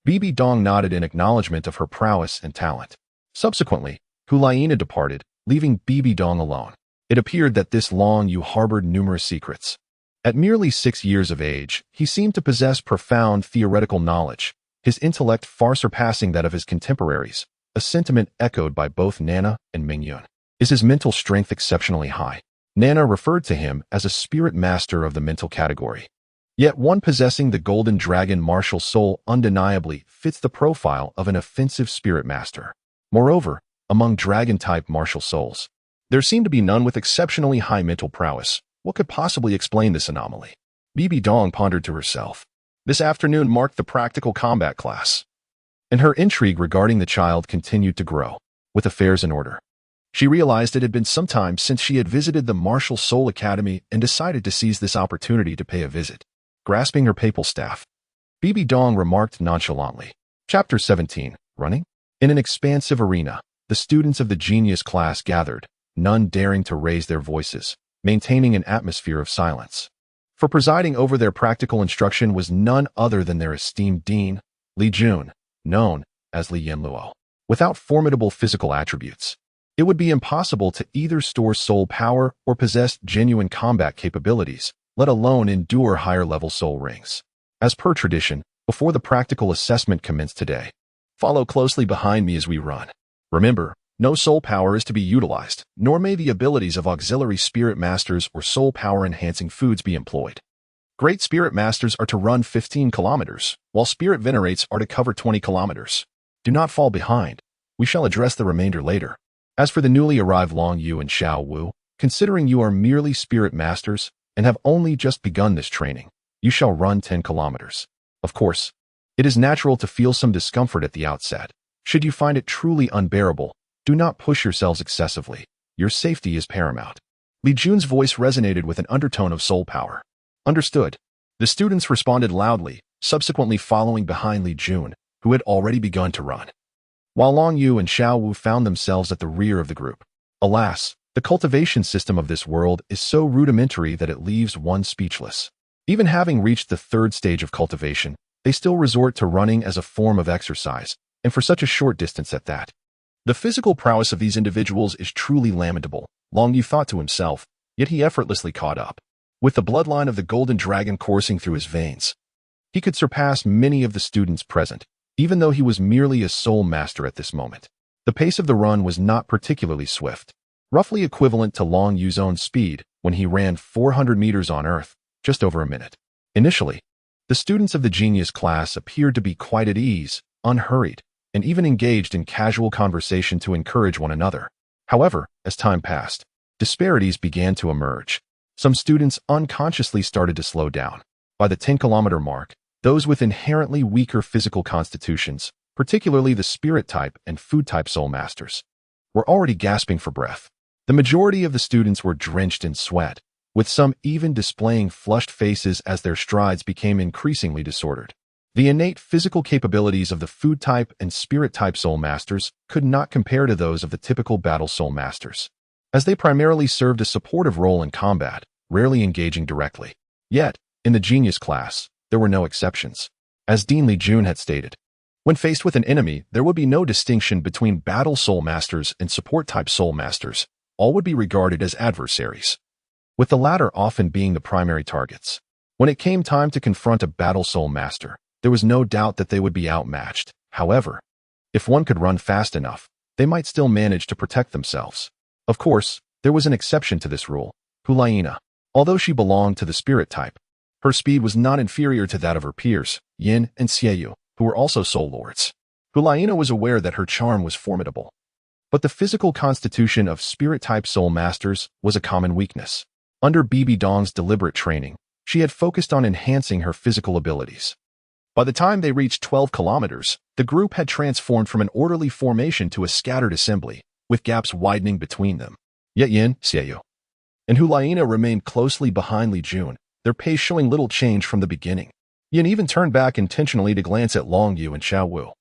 Bibi Dong nodded in acknowledgement of her prowess and talent. Subsequently, Hulaina departed, leaving Bibi Dong alone. It appeared that this Long Yu harbored numerous secrets. At merely 6 years of age, he seemed to possess profound theoretical knowledge, his intellect far surpassing that of his contemporaries, a sentiment echoed by both Nana and Ming Yun. Is his mental strength exceptionally high? Nana referred to him as a spirit master of the mental category. Yet one possessing the Golden Dragon martial soul undeniably fits the profile of an offensive spirit master. Moreover, among dragon-type martial souls, there seemed to be none with exceptionally high mental prowess. What could possibly explain this anomaly? Bibi Dong pondered to herself. This afternoon marked the practical combat class, and her intrigue regarding the child continued to grow. With affairs in order, she realized it had been some time since she had visited the Martial Soul Academy and decided to seize this opportunity to pay a visit. Grasping her papal staff, Bibi Dong remarked nonchalantly. Chapter 17, Running? In an expansive arena, the students of the genius class gathered, none daring to raise their voices, maintaining an atmosphere of silence. For presiding over their practical instruction was none other than their esteemed dean, Li Jun, known as Li Yanluo. Without formidable physical attributes, it would be impossible to either store soul power or possess genuine combat capabilities, let alone endure higher-level soul rings. As per tradition, before the practical assessment commenced today, follow closely behind me as we run. Remember, no soul power is to be utilized, nor may the abilities of auxiliary spirit masters or soul power-enhancing foods be employed. Great spirit masters are to run 15 kilometers, while spirit venerates are to cover 20 kilometers. Do not fall behind. We shall address the remainder later. As for the newly arrived Long Yu and Xiao Wu, considering you are merely spirit masters and have only just begun this training, you shall run 10 kilometers. Of course, it is natural to feel some discomfort at the outset. Should you find it truly unbearable, Do not push yourselves excessively. Your safety is paramount. Li Jun's voice resonated with an undertone of soul power. Understood. The students responded loudly, subsequently following behind Li Jun, who had already begun to run, while Long Yu and Xiao Wu found themselves at the rear of the group. Alas, the cultivation system of this world is so rudimentary that it leaves one speechless. Even having reached the third stage of cultivation, they still resort to running as a form of exercise, and for such a short distance at that. The physical prowess of these individuals is truly lamentable, Long Yu thought to himself, yet he effortlessly caught up. With the bloodline of the Golden Dragon coursing through his veins, he could surpass many of the students present, even though he was merely a soul master at this moment. The pace of the run was not particularly swift, roughly equivalent to Long Yu's own speed when he ran 400 meters on Earth, just over a minute. Initially, the students of the genius class appeared to be quite at ease, unhurried, and even engaged in casual conversation to encourage one another. However, as time passed, disparities began to emerge. Some students unconsciously started to slow down. By the 10-kilometer mark, those with inherently weaker physical constitutions, particularly the spirit type and food type soul masters, were already gasping for breath. The majority of the students were drenched in sweat, with some even displaying flushed faces as their strides became increasingly disordered. The innate physical capabilities of the food type and spirit type soul masters could not compare to those of the typical battle soul masters, as they primarily served a supportive role in combat, rarely engaging directly. Yet, in the genius class, there were no exceptions. As Dean Li Jun had stated, when faced with an enemy, there would be no distinction between battle soul masters and support type soul masters. All would be regarded as adversaries, with the latter often being the primary targets. When it came time to confront a battle soul master, there was no doubt that they would be outmatched. However, if one could run fast enough, they might still manage to protect themselves. Of course, there was an exception to this rule, Hulaina. Although she belonged to the spirit type, her speed was not inferior to that of her peers, Yin and Xiaoyu, who were also soul lords. Hulaina was aware that her charm was formidable, but the physical constitution of spirit-type soul masters was a common weakness. Under Bibi Dong's deliberate training, she had focused on enhancing her physical abilities. By the time they reached 12 kilometers, the group had transformed from an orderly formation to a scattered assembly, with gaps widening between them. Yet Yin, Xiaoyu, and Hulaina remained closely behind Li Jun, their pace showing little change from the beginning. Yin even turned back intentionally to glance at Long Yu and Xiao Wu,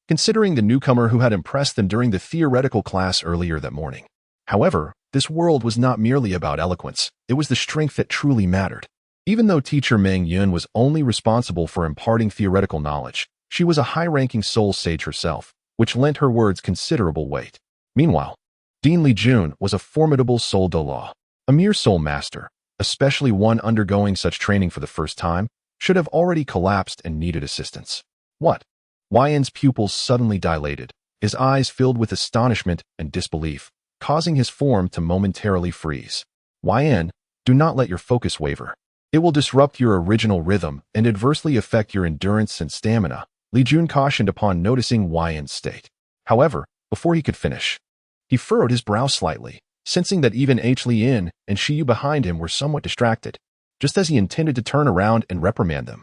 considering the newcomer who had impressed them during the theoretical class earlier that morning. However, this world was not merely about eloquence, it was the strength that truly mattered. Even though teacher Meng Yun was only responsible for imparting theoretical knowledge, she was a high-ranking soul sage herself, which lent her words considerable weight. Meanwhile, Dean Li Jun was a formidable soul Douluo. A mere soul master, especially one undergoing such training for the first time, should have already collapsed and needed assistance. What? Yan's pupils suddenly dilated, his eyes filled with astonishment and disbelief, causing his form to momentarily freeze. Yan, do not let your focus waver. It will disrupt your original rhythm and adversely affect your endurance and stamina, Li Jun cautioned upon noticing Yan's state. However, before he could finish, he furrowed his brow slightly, sensing that even Li Yin and Shiyu behind him were somewhat distracted, just as he intended to turn around and reprimand them.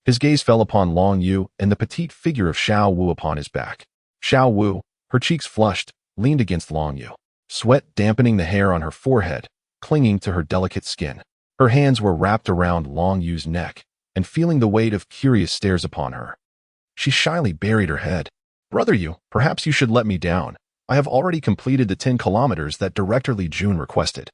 His gaze fell upon Long Yu and the petite figure of Xiao Wu upon his back. Xiao Wu, her cheeks flushed, leaned against Long Yu, sweat dampening the hair on her forehead, clinging to her delicate skin. Her hands were wrapped around Long Yu's neck, and feeling the weight of curious stares upon her, she shyly buried her head. Brother Yu, perhaps you should let me down. I have already completed the 10 kilometers that Director Li Jun requested.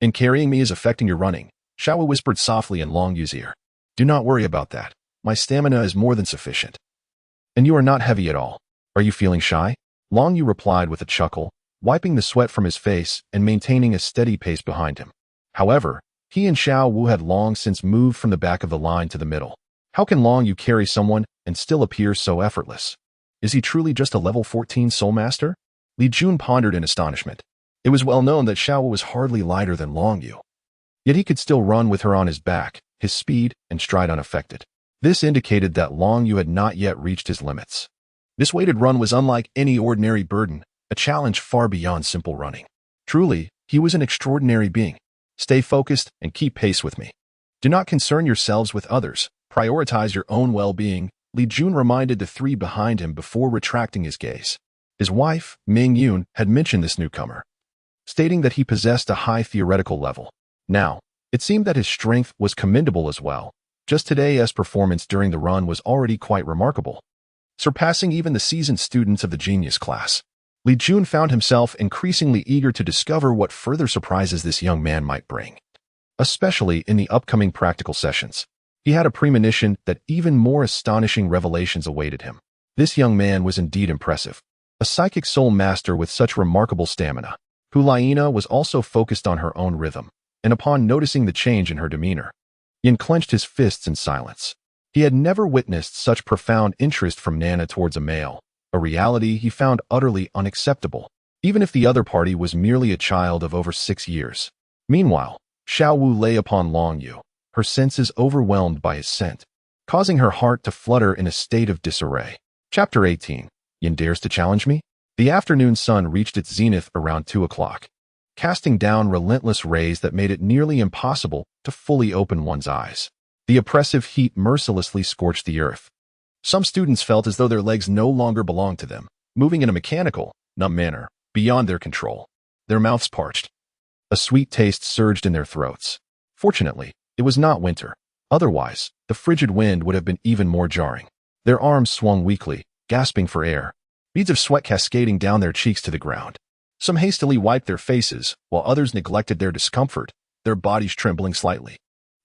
And carrying me is affecting your running, Xiao Wu whispered softly in Long Yu's ear. Do not worry about that. My stamina is more than sufficient. And you are not heavy at all. Are you feeling shy? Long Yu replied with a chuckle, wiping the sweat from his face and maintaining a steady pace behind him. However, he and Xiao Wu had long since moved from the back of the line to the middle. How can Long Yu carry someone and still appear so effortless? Is he truly just a level 14 soul master? Li Jun pondered in astonishment. It was well known that Xiao Wu was hardly lighter than Long Yu. Yet he could still run with her on his back, his speed and stride unaffected. This indicated that Long Yu had not yet reached his limits. This weighted run was unlike any ordinary burden, a challenge far beyond simple running. Truly, he was an extraordinary being. Stay focused and keep pace with me. Do not concern yourselves with others. Prioritize your own well-being, Li Jun reminded the three behind him before retracting his gaze. His wife, Ming Yun, had mentioned this newcomer, stating that he possessed a high theoretical level. Now, it seemed that his strength was commendable as well. Just today's performance during the run was already quite remarkable, surpassing even the seasoned students of the genius class. Li Jun found himself increasingly eager to discover what further surprises this young man might bring, especially in the upcoming practical sessions. He had a premonition that even more astonishing revelations awaited him. This young man was indeed impressive, a psychic soul master with such remarkable stamina. Hulaina was also focused on her own rhythm, and upon noticing the change in her demeanor, Yin clenched his fists in silence. He had never witnessed such profound interest from Nana towards a male, a reality he found utterly unacceptable, even if the other party was merely a child of over 6 years. Meanwhile, Xiao Wu lay upon Long Yu, her senses overwhelmed by his scent, causing her heart to flutter in a state of disarray. Chapter 18. Yin dares to challenge me? The afternoon sun reached its zenith around 2 o'clock, casting down relentless rays that made it nearly impossible to fully open one's eyes. The oppressive heat mercilessly scorched the earth. Some students felt as though their legs no longer belonged to them, moving in a mechanical, numb manner, beyond their control. Their mouths parched. A sweet taste surged in their throats. Fortunately, it was not winter. Otherwise, the frigid wind would have been even more jarring. Their arms swung weakly, gasping for air, beads of sweat cascading down their cheeks to the ground. Some hastily wiped their faces, while others neglected their discomfort, their bodies trembling slightly.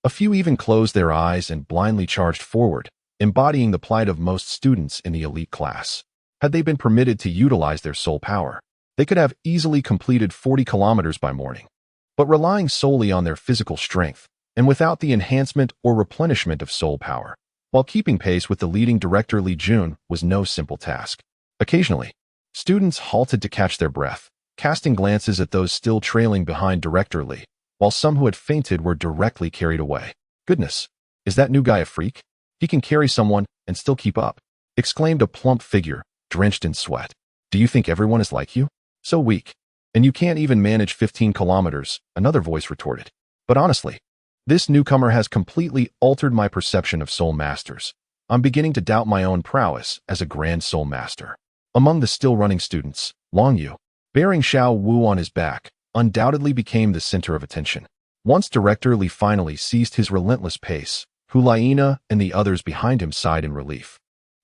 A few even closed their eyes and blindly charged forward, embodying the plight of most students in the elite class. Had they been permitted to utilize their soul power, they could have easily completed 40 kilometers by morning. But relying solely on their physical strength, and without the enhancement or replenishment of soul power, while keeping pace with the leading director Li Jun, was no simple task. Occasionally, students halted to catch their breath, casting glances at those still trailing behind Director Li, while some who had fainted were directly carried away. "Goodness, is that new guy a freak? He can carry someone and still keep up," exclaimed a plump figure, drenched in sweat. "Do you think everyone is like you? So weak. And you can't even manage 15 kilometers, another voice retorted. But honestly, this newcomer has completely altered my perception of soul masters. I'm beginning to doubt my own prowess as a grand soul master." Among the still running students, Long Yu, bearing Xiao Wu on his back, undoubtedly became the center of attention. Once Director Li finally ceased his relentless pace, Hulaina and the others behind him sighed in relief.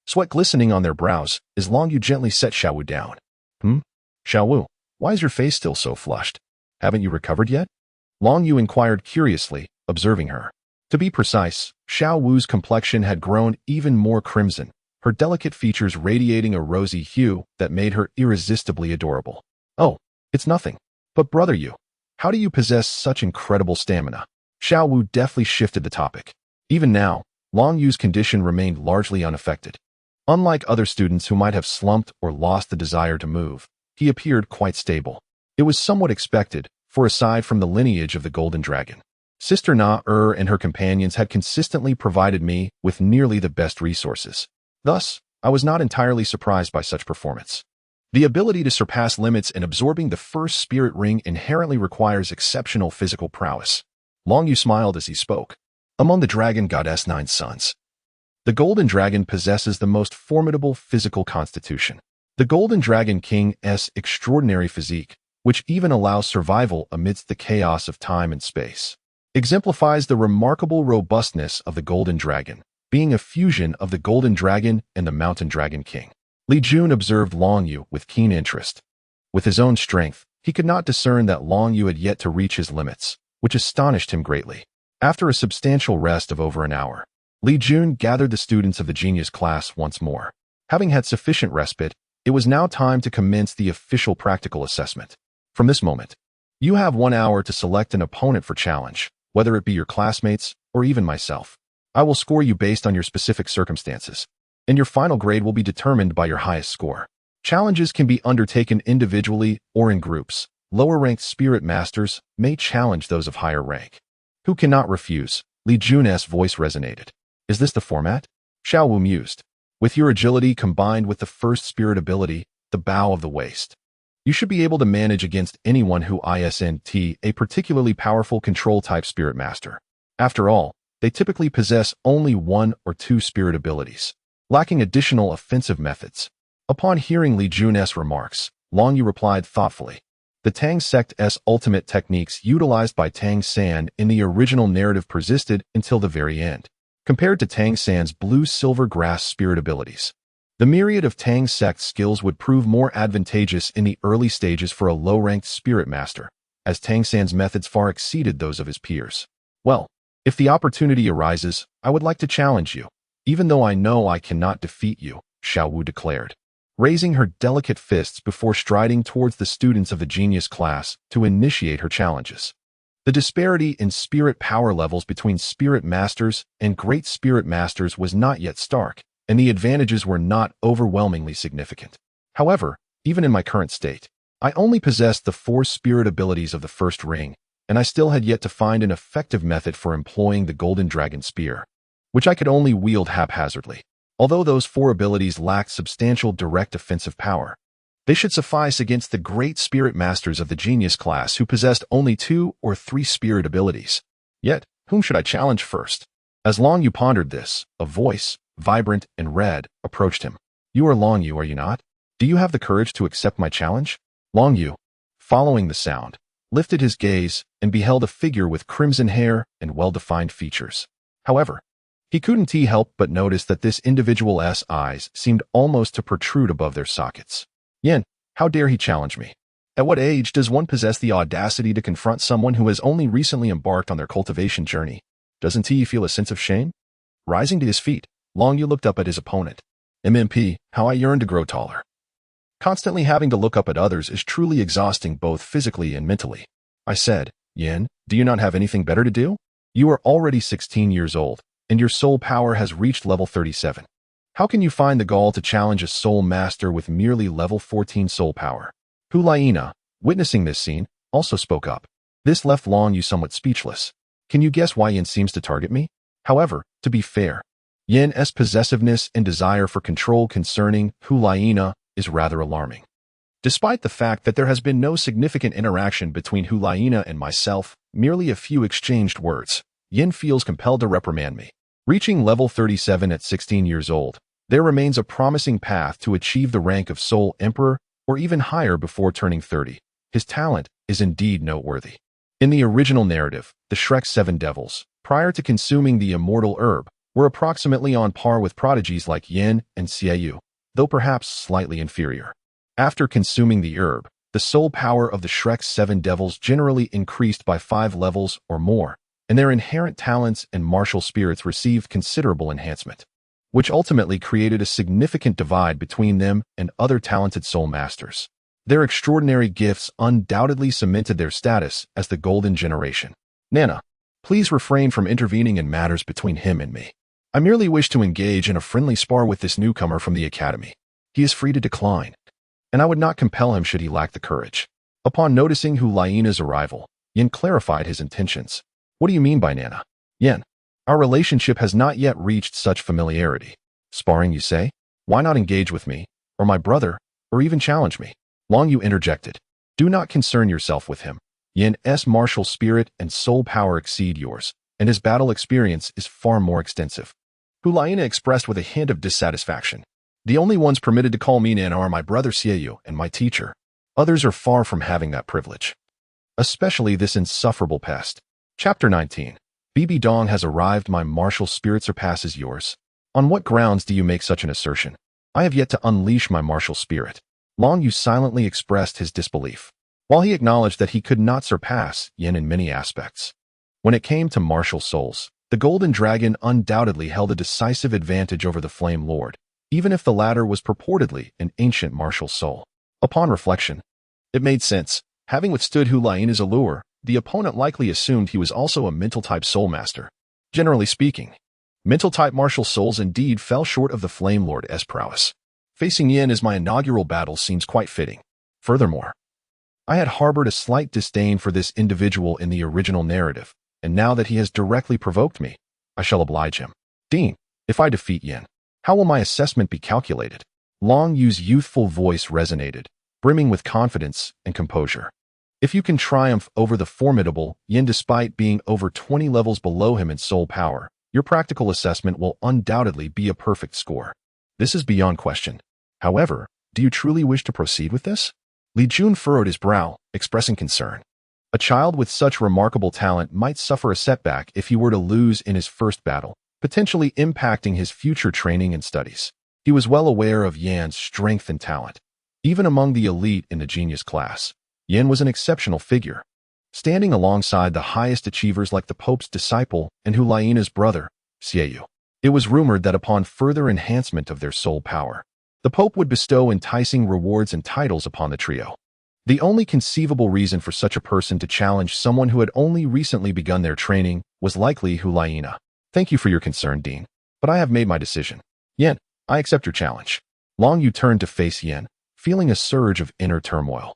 Sweat glistening on their brows, as Long Yu gently set Xiao Wu down. Xiao Wu, why is your face still so flushed? Haven't you recovered yet?" Long Yu inquired curiously, observing her. To be precise, Xiao Wu's complexion had grown even more crimson, her delicate features radiating a rosy hue that made her irresistibly adorable. "Oh, it's nothing. But Brother Yu, how do you possess such incredible stamina?" Xiao Wu deftly shifted the topic. Even now, Long Yu's condition remained largely unaffected. Unlike other students who might have slumped or lost the desire to move, he appeared quite stable. It was somewhat expected, for aside from the lineage of the Golden Dragon, Sister Na-Er and her companions had consistently provided me with nearly the best resources. Thus, I was not entirely surprised by such performance. The ability to surpass limits in absorbing the first spirit ring inherently requires exceptional physical prowess. Long Yu smiled as he spoke. Among the dragon goddess 9 sons, the Golden Dragon possesses the most formidable physical constitution. The Golden Dragon King's extraordinary physique, which even allows survival amidst the chaos of time and space, exemplifies the remarkable robustness of the Golden Dragon, being a fusion of the Golden Dragon and the Mountain Dragon King. Li Jun observed Long Yu with keen interest. With his own strength, he could not discern that Long Yu had yet to reach his limits, which astonished him greatly. After a substantial rest of over an hour, Li Jun gathered the students of the genius class once more. Having had sufficient respite, it was now time to commence the official practical assessment. From this moment, you have 1 hour to select an opponent for challenge, whether it be your classmates or even myself. I will score you based on your specific circumstances, and your final grade will be determined by your highest score. Challenges can be undertaken individually or in groups. Lower-ranked spirit masters may challenge those of higher rank. Who cannot refuse? Li Jun's voice resonated. Is this the format? Xiao Wu mused. With your agility combined with the first spirit ability, the bow of the waist, you should be able to manage against anyone who isn't a particularly powerful control-type spirit master. After all, they typically possess only 1 or 2 spirit abilities, lacking additional offensive methods. Upon hearing Li Jun's remarks, Long Yu replied thoughtfully. The Tang sect's ultimate techniques utilized by Tang San in the original narrative persisted until the very end, compared to Tang San's blue-silver grass spirit abilities. The myriad of Tang sect skills would prove more advantageous in the early stages for a low-ranked spirit master, as Tang San's methods far exceeded those of his peers. Well, if the opportunity arises, I would like to challenge you, even though I know I cannot defeat you, Xiao Wu declared, raising her delicate fists before striding towards the students of the genius class to initiate her challenges. The disparity in spirit power levels between spirit masters and great spirit masters was not yet stark, and the advantages were not overwhelmingly significant. However, even in my current state, I only possessed the 4 spirit abilities of the first ring, and I still had yet to find an effective method for employing the Golden Dragon Spear, which I could only wield haphazardly. Although those 4 abilities lacked substantial direct offensive power, they should suffice against the great spirit masters of the genius class who possessed only 2 or 3 spirit abilities. Yet, whom should I challenge first? As Long Yu pondered this, a voice, vibrant and red, approached him. You are Long Yu, are you not? Do you have the courage to accept my challenge? Long Yu, following the sound, lifted his gaze and beheld a figure with crimson hair and well-defined features. However, he couldn't help but notice that this individual's eyes seemed almost to protrude above their sockets. Yen, how dare he challenge me? At what age does one possess the audacity to confront someone who has only recently embarked on their cultivation journey? Doesn't he feel a sense of shame? Rising to his feet, Long Yu looked up at his opponent. MMP, how I yearn to grow taller. Constantly having to look up at others is truly exhausting both physically and mentally. I said, Yen, do you not have anything better to do? You are already 16 years old, and your soul power has reached level 37. How can you find the gall to challenge a soul master with merely level 14 soul power? Hulaina, witnessing this scene, also spoke up. This left Long Yu somewhat speechless. Can you guess why Yen seems to target me? However, to be fair, Yen's possessiveness and desire for control concerning Hulaina is rather alarming. Despite the fact that there has been no significant interaction between Hulaina and myself, merely a few exchanged words, Yen feels compelled to reprimand me. Reaching level 37 at 16 years old, there remains a promising path to achieve the rank of Soul Emperor or even higher before turning 30. His talent is indeed noteworthy. In the original narrative, the Shrek 7 Devils, prior to consuming the immortal herb, were approximately on par with prodigies like Yen and Xiaoyu, though perhaps slightly inferior. After consuming the herb, the soul power of the Shrek 7 Devils generally increased by 5 levels or more, and their inherent talents and martial spirits received considerable enhancement, which ultimately created a significant divide between them and other talented soul masters. Their extraordinary gifts undoubtedly cemented their status as the Golden Generation. Nana, please refrain from intervening in matters between him and me. I merely wish to engage in a friendly spar with this newcomer from the academy. He is free to decline, and I would not compel him should he lack the courage. Upon noticing Hulaina's arrival, Yen clarified his intentions. What do you mean by Nana? Yen, our relationship has not yet reached such familiarity. Sparring, you say? Why not engage with me, or my brother, or even challenge me? Long Yu interjected. Do not concern yourself with him. Yen's martial spirit and soul power exceed yours, and his battle experience is far more extensive. Hulaina expressed with a hint of dissatisfaction. The only ones permitted to call me Nana are my brother Xiaoyu and my teacher. Others are far from having that privilege. Especially this insufferable pest. Chapter 19. Bibi Dong has arrived. My martial spirit surpasses yours. On what grounds do you make such an assertion? I have yet to unleash my martial spirit. Long Yu silently expressed his disbelief, while he acknowledged that he could not surpass Yen in many aspects. When it came to martial souls, the Golden Dragon undoubtedly held a decisive advantage over the Flame Lord, even if the latter was purportedly an ancient martial soul. Upon reflection, it made sense. Having withstood Hulaina's allure, the opponent likely assumed he was also a mental-type soul master. Generally speaking, mental-type martial souls indeed fell short of the Flame Lord's prowess. Facing Yen as my inaugural battle seems quite fitting. Furthermore, I had harbored a slight disdain for this individual in the original narrative, and now that he has directly provoked me, I shall oblige him. Dean, if I defeat Yen, how will my assessment be calculated? Long Yu's youthful voice resonated, brimming with confidence and composure. If you can triumph over the formidable Yen despite being over 20 levels below him in soul power, your practical assessment will undoubtedly be a perfect score. This is beyond question. However, Do you truly wish to proceed with this? Li Jun furrowed his brow, expressing concern. A child with such remarkable talent might suffer a setback if he were to lose in his first battle, potentially impacting his future training and studies. He was well aware of Yan's strength and talent. Even among the elite in the genius class, Yan was an exceptional figure, standing alongside the highest achievers like the Pope's disciple and Hulaina's brother, Xiaoyu. It was rumored that upon further enhancement of their soul power, the Pope would bestow enticing rewards and titles upon the trio. The only conceivable reason for such a person to challenge someone who had only recently begun their training was likely Hulaina. Thank you for your concern, Dean, but I have made my decision. Yan, I accept your challenge. Long Yu turned to face Yan, feeling a surge of inner turmoil.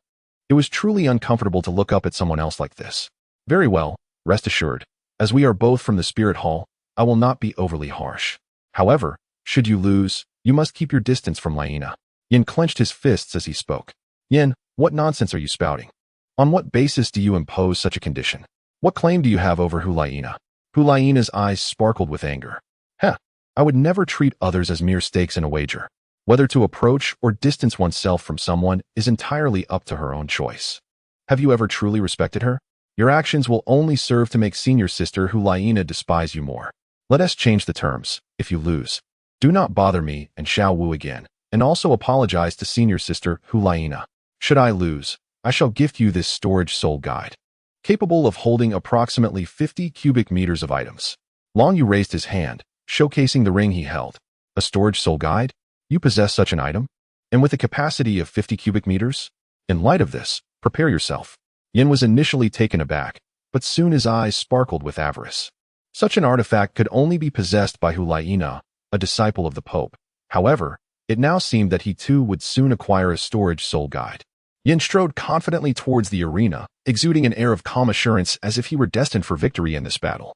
It was truly uncomfortable to look up at someone else like this. Very well, rest assured. As we are both from the Spirit Hall, I will not be overly harsh. However, should you lose, you must keep your distance from Laina. Yan clenched his fists as he spoke. Yan, what nonsense are you spouting? On what basis do you impose such a condition? What claim do you have over Hulaina? Hulaina's eyes sparkled with anger. Heh, I would never treat others as mere stakes in a wager. Whether to approach or distance oneself from someone is entirely up to her own choice. Have you ever truly respected her? Your actions will only serve to make senior sister Hulaina despise you more. Let us change the terms. If you lose, do not bother me and Xiao Wu again, and also apologize to senior sister Hulaina. Should I lose, I shall gift you this storage soul guide, capable of holding approximately 50 cubic meters of items. Long Yu raised his hand, showcasing the ring he held. A storage soul guide? You possess such an item? And with a capacity of 50 cubic meters? In light of this, prepare yourself. Yin was initially taken aback, but soon his eyes sparkled with avarice. Such an artifact could only be possessed by Hulaina, a disciple of the Pope. However, it now seemed that he too would soon acquire a storage soul guide. Yin strode confidently towards the arena, exuding an air of calm assurance as if he were destined for victory in this battle.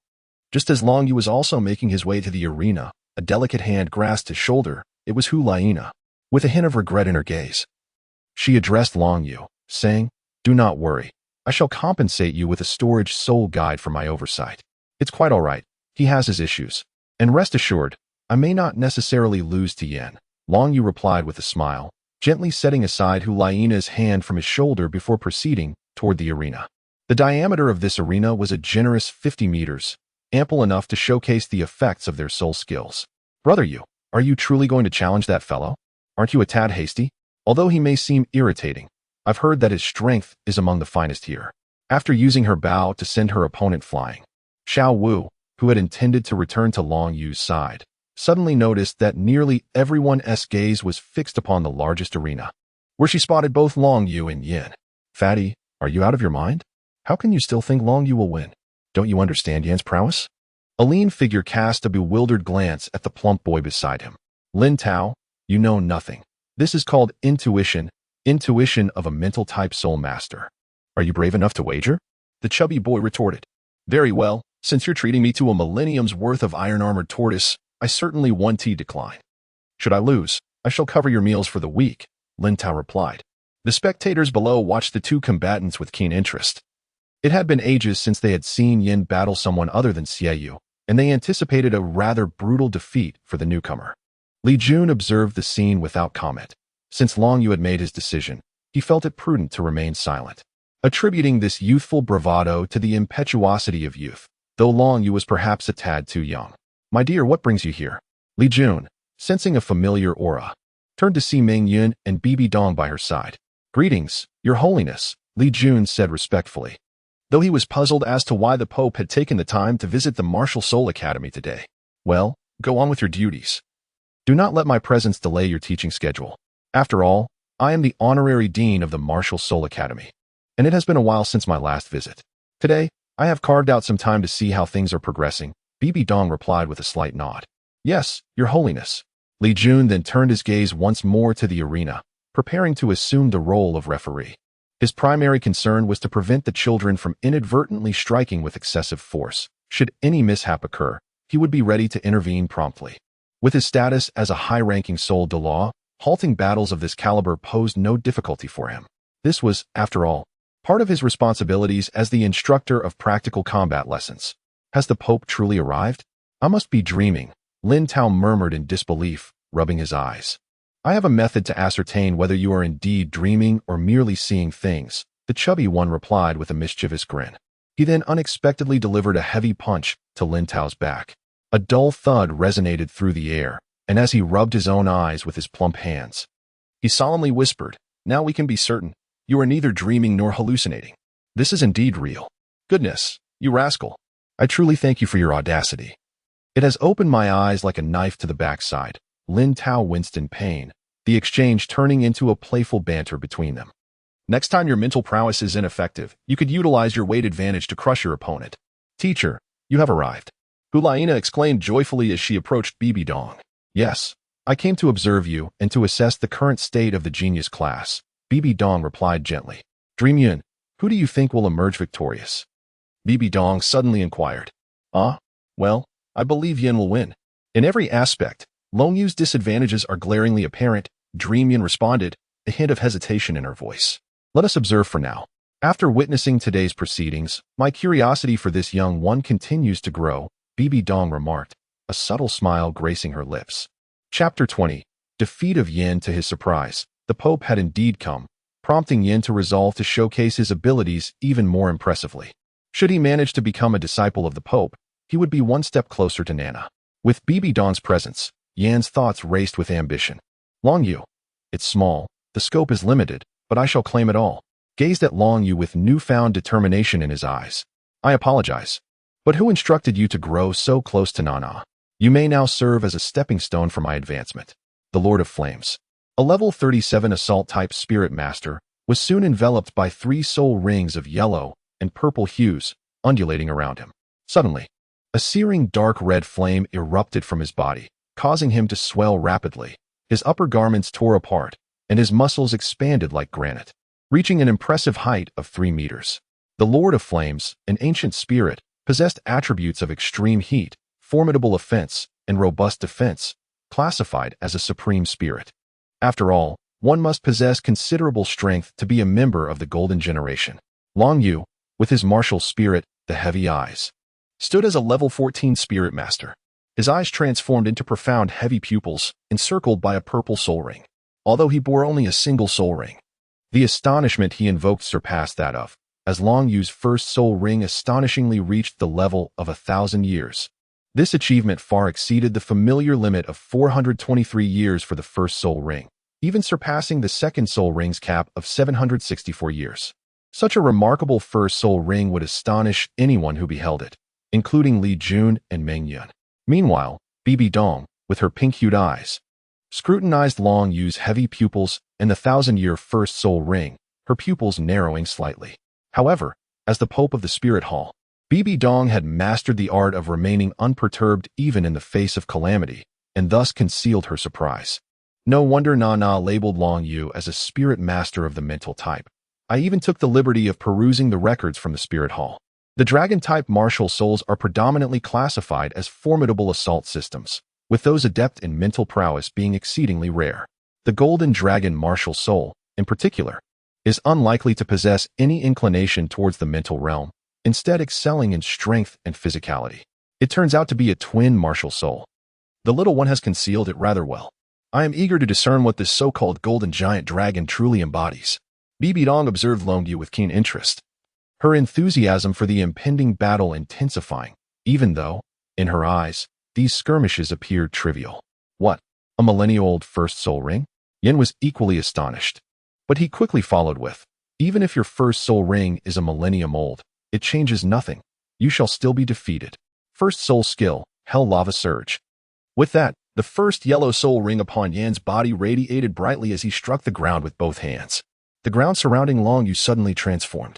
Just as Long Yu was also making his way to the arena, a delicate hand grasped his shoulder. It was Hulaina, with a hint of regret in her gaze. She addressed Long Yu, saying, "Do not worry. I shall compensate you with a storage soul guide for my oversight. It's quite all right. He has his issues. And rest assured, I may not necessarily lose to Yan." Long Yu replied with a smile, gently setting aside Hulaina's hand from his shoulder before proceeding toward the arena. The diameter of this arena was a generous 50 meters, ample enough to showcase the effects of their soul skills. Brother Yu, are you truly going to challenge that fellow? Aren't you a tad hasty? Although he may seem irritating, I've heard that his strength is among the finest here. After using her bow to send her opponent flying, Xiao Wu, who had intended to return to Long Yu's side, suddenly noticed that nearly everyone's gaze was fixed upon the largest arena, where she spotted both Long Yu and Yin. Fatty, are you out of your mind? How can you still think Long Yu will win? Don't you understand Yan's prowess? A lean figure cast a bewildered glance at the plump boy beside him. Yuntao, you know nothing. This is called intuition of a mental-type soul master. Are you brave enough to wager? The chubby boy retorted. Very well, since you're treating me to a millennium's worth of iron-armored tortoise, I certainly won't decline. Should I lose, I shall cover your meals for the week, Yuntao replied. The spectators below watched the two combatants with keen interest. It had been ages since they had seen Yin battle someone other than Xiaoyu, and they anticipated a rather brutal defeat for the newcomer. Li Jun observed the scene without comment. Since Long Yu had made his decision, he felt it prudent to remain silent, attributing this youthful bravado to the impetuosity of youth, though Long Yu was perhaps a tad too young. My dear, what brings you here? Li Jun, sensing a familiar aura, turned to see Meng Yun and Bibi Dong by her side. Greetings, Your Holiness, Li Jun said respectfully, though he was puzzled as to why the Pope had taken the time to visit the Martial Soul Academy today. Well, go on with your duties. Do not let my presence delay your teaching schedule. After all, I am the honorary dean of the Martial Soul Academy, and it has been a while since my last visit. Today, I have carved out some time to see how things are progressing, Bibi Dong replied with a slight nod. Yes, Your Holiness. Li Jun then turned his gaze once more to the arena, preparing to assume the role of referee. His primary concern was to prevent the children from inadvertently striking with excessive force. Should any mishap occur, he would be ready to intervene promptly. With his status as a high-ranking soul de law, halting battles of this caliber posed no difficulty for him. This was, after all, part of his responsibilities as the instructor of practical combat lessons. Has the Pope truly arrived? I must be dreaming, Yuntao murmured in disbelief, rubbing his eyes. I have a method to ascertain whether you are indeed dreaming or merely seeing things, the chubby one replied with a mischievous grin. He then unexpectedly delivered a heavy punch to Lintao's back. A dull thud resonated through the air, and as he rubbed his own eyes with his plump hands, he solemnly whispered, "Now we can be certain. You are neither dreaming nor hallucinating. This is indeed real. Goodness, you rascal. I truly thank you for your audacity. It has opened my eyes like a knife to the backside." Lintao winced in pain, the exchange turning into a playful banter between them. "Next time your mental prowess is ineffective, you could utilize your weight advantage to crush your opponent. Teacher, you have arrived." Hulaina exclaimed joyfully as she approached Bibi Dong. "Yes, I came to observe you and to assess the current state of the genius class," Bibi Dong replied gently. "Dream Yun, who do you think will emerge victorious?" Bibi Dong suddenly inquired. Well, I believe Yin will win. In every aspect, Long Yu's disadvantages are glaringly apparent," Dream Yun responded, a hint of hesitation in her voice. "Let us observe for now. After witnessing today's proceedings, my curiosity for this young one continues to grow," Bibi Dong remarked, a subtle smile gracing her lips. Chapter 20. Defeat of Yin. To his surprise, the Pope had indeed come, prompting Yin to resolve to showcase his abilities even more impressively. Should he manage to become a disciple of the Pope, he would be one step closer to Nana. With Bibi Dong's presence, Yan's thoughts raced with ambition. Long Yu. It's small, the scope is limited, but I shall claim it all. Gazed at Long Yu with newfound determination in his eyes. "I apologize. But who instructed you to grow so close to Nana? You may now serve as a stepping stone for my advancement." The Lord of Flames, a level 37 assault-type spirit master, was soon enveloped by 3 soul rings of yellow and purple hues, undulating around him. Suddenly, a searing dark red flame erupted from his body, causing him to swell rapidly. His upper garments tore apart, and his muscles expanded like granite, reaching an impressive height of 3 meters. The Lord of Flames, an ancient spirit, possessed attributes of extreme heat, formidable offense, and robust defense, classified as a supreme spirit. After all, one must possess considerable strength to be a member of the Golden Generation. Long Yu, with his martial spirit, the heavy eyes, stood as a level 14 spirit master. His eyes transformed into profound heavy pupils, encircled by a purple soul ring. Although he bore only a single soul ring, the astonishment he invoked surpassed that of, as Long Yu's first soul ring astonishingly reached the level of 1,000 years. This achievement far exceeded the familiar limit of 423 years for the first soul ring, even surpassing the second soul ring's cap of 764 years. Such a remarkable first soul ring would astonish anyone who beheld it, including Li Jun and Meng Yun. Meanwhile, Bibi Dong, with her pink-hued eyes, scrutinized Long Yu's heavy pupils and the 1,000-year first soul ring, her pupils narrowing slightly. However, as the Pope of the Spirit Hall, Bibi Dong had mastered the art of remaining unperturbed even in the face of calamity, and thus concealed her surprise. No wonder Nana labeled Long Yu as a spirit master of the mental type. I even took the liberty of perusing the records from the Spirit Hall. The dragon-type martial souls are predominantly classified as formidable assault systems, with those adept in mental prowess being exceedingly rare. The Golden Dragon martial soul, in particular, is unlikely to possess any inclination towards the mental realm, instead excelling in strength and physicality. It turns out to be a twin martial soul. The little one has concealed it rather well. I am eager to discern what this so-called golden giant dragon truly embodies. Bibi Dong observed Long Yu with keen interest, her enthusiasm for the impending battle intensifying, even though, in her eyes, these skirmishes appeared trivial. What? A millennia-old first soul ring? Yin was equally astonished. But he quickly followed with, even if your first soul ring is a millennium old, it changes nothing. You shall still be defeated. First soul skill, Hell Lava Surge. With that, the first yellow soul ring upon Yan's body radiated brightly as he struck the ground with both hands. The ground surrounding Long Yu suddenly transformed,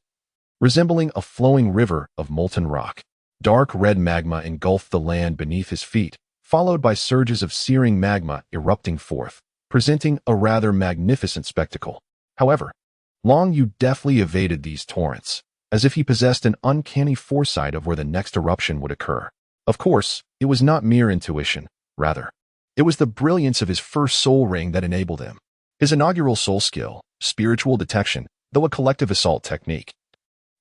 resembling a flowing river of molten rock. Dark red magma engulfed the land beneath his feet, followed by surges of searing magma erupting forth, presenting a rather magnificent spectacle. However, Long Yu deftly evaded these torrents, as if he possessed an uncanny foresight of where the next eruption would occur. Of course, it was not mere intuition, rather, it was the brilliance of his first soul ring that enabled him. His inaugural soul skill, spiritual detection, though a collective assault technique,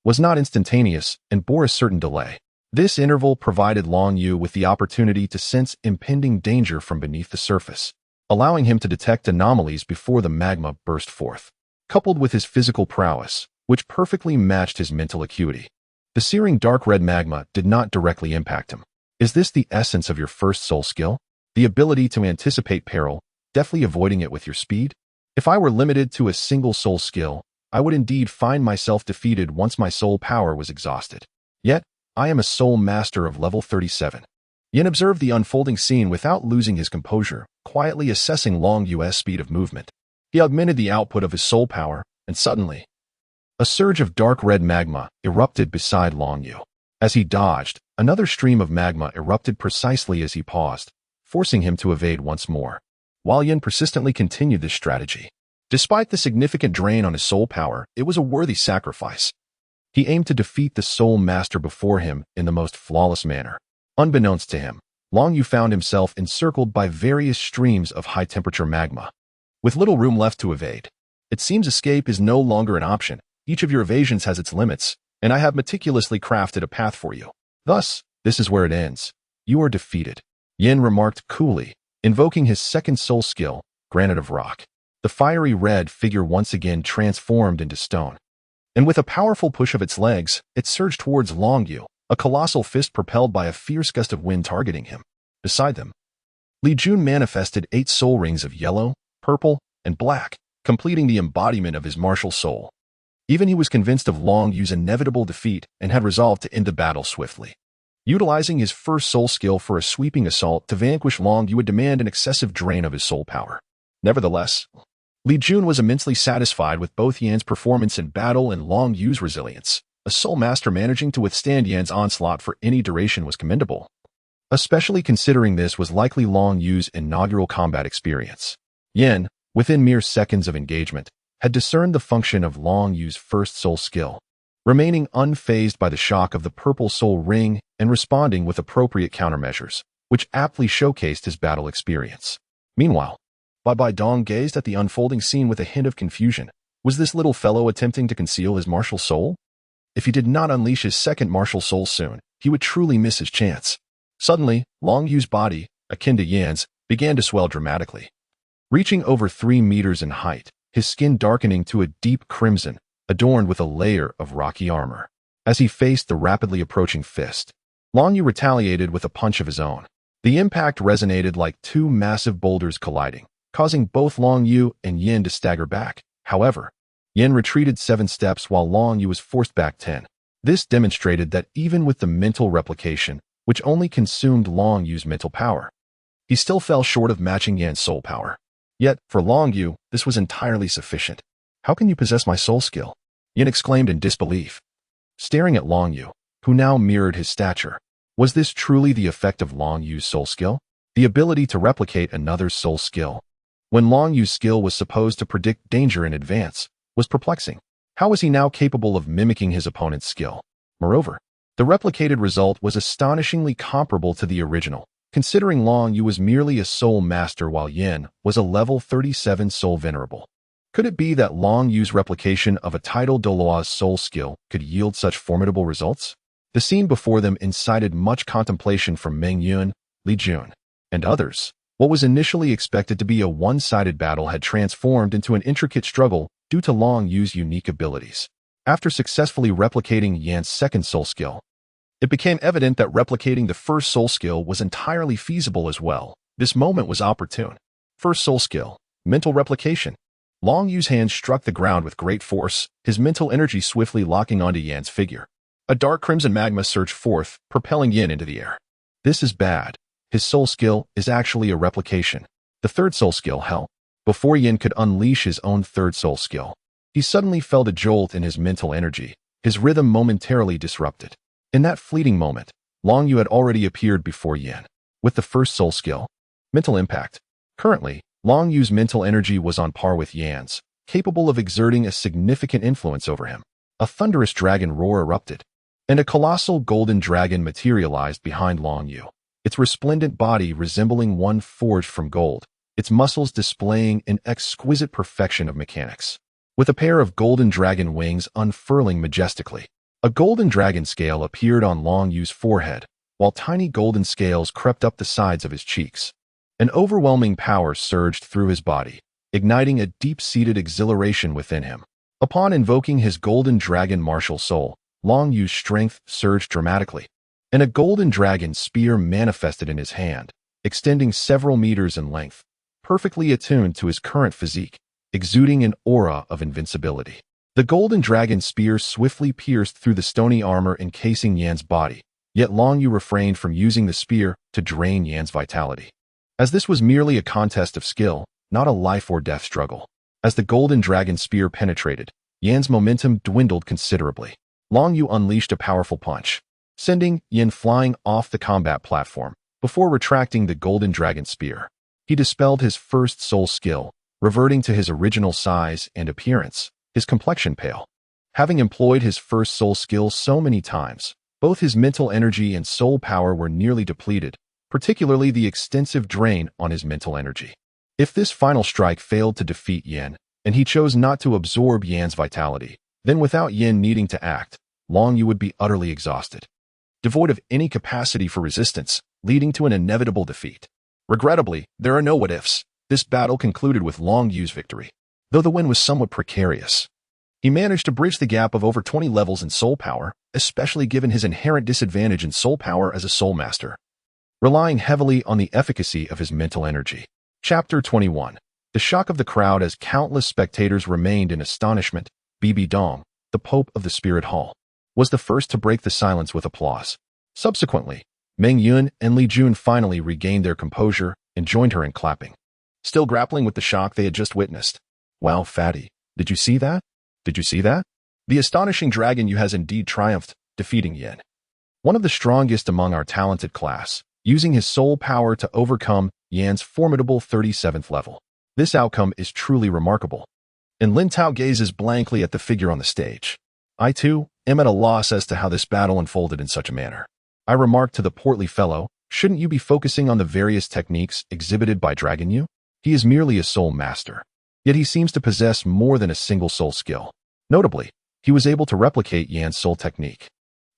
was not instantaneous and bore a certain delay. This interval provided Long Yu with the opportunity to sense impending danger from beneath the surface. allowing him to detect anomalies before the magma burst forth. Coupled with his physical prowess, which perfectly matched his mental acuity, the searing dark red magma did not directly impact him. Is this the essence of your first soul skill? The ability to anticipate peril, deftly avoiding it with your speed? If I were limited to a single soul skill, I would indeed find myself defeated once my soul power was exhausted. Yet, I am a soul master of level 37. Yin observed the unfolding scene without losing his composure, quietly assessing Long Yu's speed of movement. He augmented the output of his soul power, and suddenly, a surge of dark red magma erupted beside Long Yu. As he dodged, another stream of magma erupted precisely as he paused, forcing him to evade once more. While Yin persistently continued this strategy, despite the significant drain on his soul power, it was a worthy sacrifice. He aimed to defeat the soul master before him in the most flawless manner. Unbeknownst to him, Long Yu found himself encircled by various streams of high-temperature magma, with little room left to evade. It seems escape is no longer an option. Each of your evasions has its limits, and I have meticulously crafted a path for you. Thus, this is where it ends. You are defeated. Yin remarked coolly, invoking his second soul skill, Granite of Rock. The fiery red figure once again transformed into stone. And with a powerful push of its legs, it surged towards Long Yu, a colossal fist propelled by a fierce gust of wind targeting him. Beside them, Li Jun manifested 8 soul rings of yellow, purple, and black, completing the embodiment of his martial soul. Even he was convinced of Long Yu's inevitable defeat and had resolved to end the battle swiftly. Utilizing his first soul skill for a sweeping assault to vanquish Long Yu would demand an excessive drain of his soul power. Nevertheless, Li Jun was immensely satisfied with both Yan's performance in battle and Long Yu's resilience. A soul master managing to withstand Yan's onslaught for any duration was commendable, especially considering this was likely Long Yu's inaugural combat experience. Yan, within mere seconds of engagement, had discerned the function of Long Yu's first soul skill, remaining unfazed by the shock of the purple soul ring and responding with appropriate countermeasures, which aptly showcased his battle experience. Meanwhile, Bai Dong gazed at the unfolding scene with a hint of confusion. Was this little fellow attempting to conceal his martial soul? If he did not unleash his second martial soul soon, he would truly miss his chance. Suddenly, Long Yu's body, akin to Yan's, began to swell dramatically. Reaching over 3 meters in height, his skin darkening to a deep crimson, adorned with a layer of rocky armor. As he faced the rapidly approaching fist, Long Yu retaliated with a punch of his own. The impact resonated like 2 massive boulders colliding, causing both Long Yu and Yin to stagger back. However, Yin retreated 7 steps while Long Yu was forced back 10. This demonstrated that even with the mental replication, which only consumed Long Yu's mental power, he still fell short of matching Yan's soul power. Yet, for Long Yu, this was entirely sufficient. How can you possess my soul skill? Yin exclaimed in disbelief. Staring at Long Yu, who now mirrored his stature, was this truly the effect of Long Yu's soul skill? The ability to replicate another's soul skill, when Long Yu's skill was supposed to predict danger in advance, was perplexing. How was he now capable of mimicking his opponent's skill? Moreover, the replicated result was astonishingly comparable to the original, considering Long Yu was merely a soul master while Yin was a level 37 soul venerable. Could it be that Long Yu's replication of a title Douluo's soul skill could yield such formidable results? The scene before them incited much contemplation from Meng Yun, Li Jun, and others. What was initially expected to be a one-sided battle had transformed into an intricate struggle due to Long Yu's unique abilities. After successfully replicating Yan's second soul skill, it became evident that replicating the first soul skill was entirely feasible as well. This moment was opportune. First soul skill, mental replication. Long Yu's hand struck the ground with great force, his mental energy swiftly locking onto Yan's figure. A dark crimson magma surged forth, propelling Yin into the air. This is bad. His soul skill is actually a replication. The third soul skill, Hell. Before Yin could unleash his own third soul skill, he suddenly felt a jolt in his mental energy, his rhythm momentarily disrupted. In that fleeting moment, Long Yu had already appeared before Yin. With the first soul skill, mental impact. Currently, Long Yu's mental energy was on par with Yan's, capable of exerting a significant influence over him. A thunderous dragon roar erupted, and a colossal golden dragon materialized behind Long Yu, its resplendent body resembling one forged from gold, its muscles displaying an exquisite perfection of mechanics. With a pair of golden dragon wings unfurling majestically, a golden dragon scale appeared on Long Yu's forehead, while tiny golden scales crept up the sides of his cheeks. An overwhelming power surged through his body, igniting a deep-seated exhilaration within him. Upon invoking his Golden Dragon martial soul, Long Yu's strength surged dramatically, and a golden dragon spear manifested in his hand, extending several meters in length, perfectly attuned to his current physique, exuding an aura of invincibility. The golden dragon spear swiftly pierced through the stony armor encasing Yan's body, yet Long Yu refrained from using the spear to drain Yan's vitality. As this was merely a contest of skill, not a life-or-death struggle. As the golden dragon spear penetrated, Yan's momentum dwindled considerably. Long Yu unleashed a powerful punch, sending Yan flying off the combat platform before retracting the golden dragon spear. He dispelled his first soul skill, reverting to his original size and appearance, his complexion pale. Having employed his first soul skill so many times, both his mental energy and soul power were nearly depleted, particularly the extensive drain on his mental energy. If this final strike failed to defeat Yan, and he chose not to absorb Yan's vitality, then without Yan needing to act, Long Yu would be utterly exhausted, devoid of any capacity for resistance, leading to an inevitable defeat. Regrettably, there are no what-ifs. This battle concluded with Long Yu's victory, though the win was somewhat precarious. He managed to bridge the gap of over 20 levels in soul power, especially given his inherent disadvantage in soul power as a soul master, relying heavily on the efficacy of his mental energy. Chapter 21. The shock of the crowd as countless spectators remained in astonishment. Bibi Dong, the Pope of the Spirit Hall, was the first to break the silence with applause. Subsequently, Meng Yun and Li Jun finally regained their composure and joined her in clapping, still grappling with the shock they had just witnessed. Wow, Fatty, did you see that? Did you see that? The astonishing Dragon Yu has indeed triumphed, defeating Yan, one of the strongest among our talented class, using his soul power to overcome Yan's formidable 37th level. This outcome is truly remarkable. And Yuntao gazes blankly at the figure on the stage. I, too, am at a loss as to how this battle unfolded in such a manner. I remarked to the portly fellow, shouldn't you be focusing on the various techniques exhibited by Dragon Yu? He is merely a soul master. Yet he seems to possess more than a single soul skill. Notably, he was able to replicate Yan's soul technique.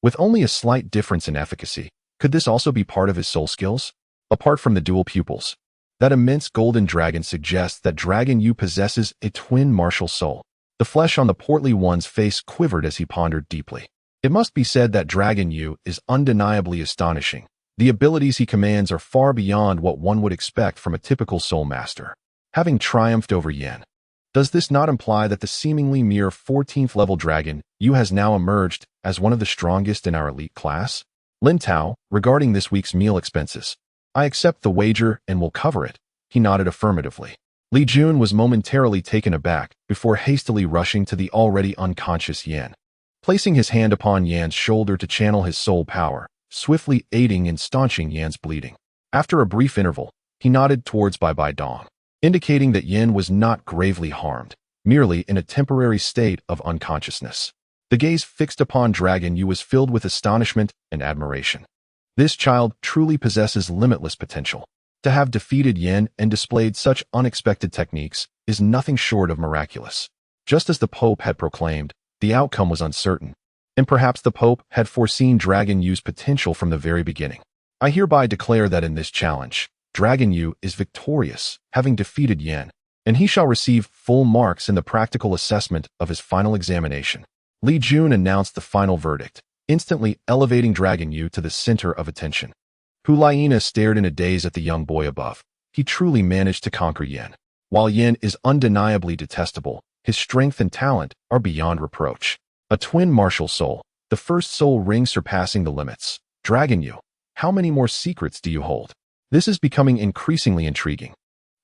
With only a slight difference in efficacy, could this also be part of his soul skills? Apart from the dual pupils, that immense golden dragon suggests that Dragon Yu possesses a twin martial soul. The flesh on the portly one's face quivered as he pondered deeply. It must be said that Dragon Yu is undeniably astonishing. The abilities he commands are far beyond what one would expect from a typical soul master. Having triumphed over Yan, does this not imply that the seemingly mere 14th level Dragon Yu has now emerged as one of the strongest in our elite class? Yuntao, regarding this week's meal expenses, I accept the wager and will cover it. He nodded affirmatively. Li Jun was momentarily taken aback before hastily rushing to the already unconscious Yan, placing his hand upon Yan's shoulder to channel his soul power, swiftly aiding in staunching Yan's bleeding. After a brief interval, he nodded towards Bai Dong, indicating that Yan was not gravely harmed, merely in a temporary state of unconsciousness. The gaze fixed upon Dragon Yu was filled with astonishment and admiration. This child truly possesses limitless potential. To have defeated Yan and displayed such unexpected techniques is nothing short of miraculous. Just as the Pope had proclaimed, the outcome was uncertain, and perhaps the Pope had foreseen Dragon Yu's potential from the very beginning. I hereby declare that in this challenge, Dragon Yu is victorious, having defeated Yan, and he shall receive full marks in the practical assessment of his final examination. Li Jun announced the final verdict, instantly elevating Dragon Yu to the center of attention. Hu Laiina stared in a daze at the young boy above. He truly managed to conquer Yan. While Yan is undeniably detestable, his strength and talent are beyond reproach. A twin martial soul, the first soul ring surpassing the limits. Dragon Yu, how many more secrets do you hold? This is becoming increasingly intriguing.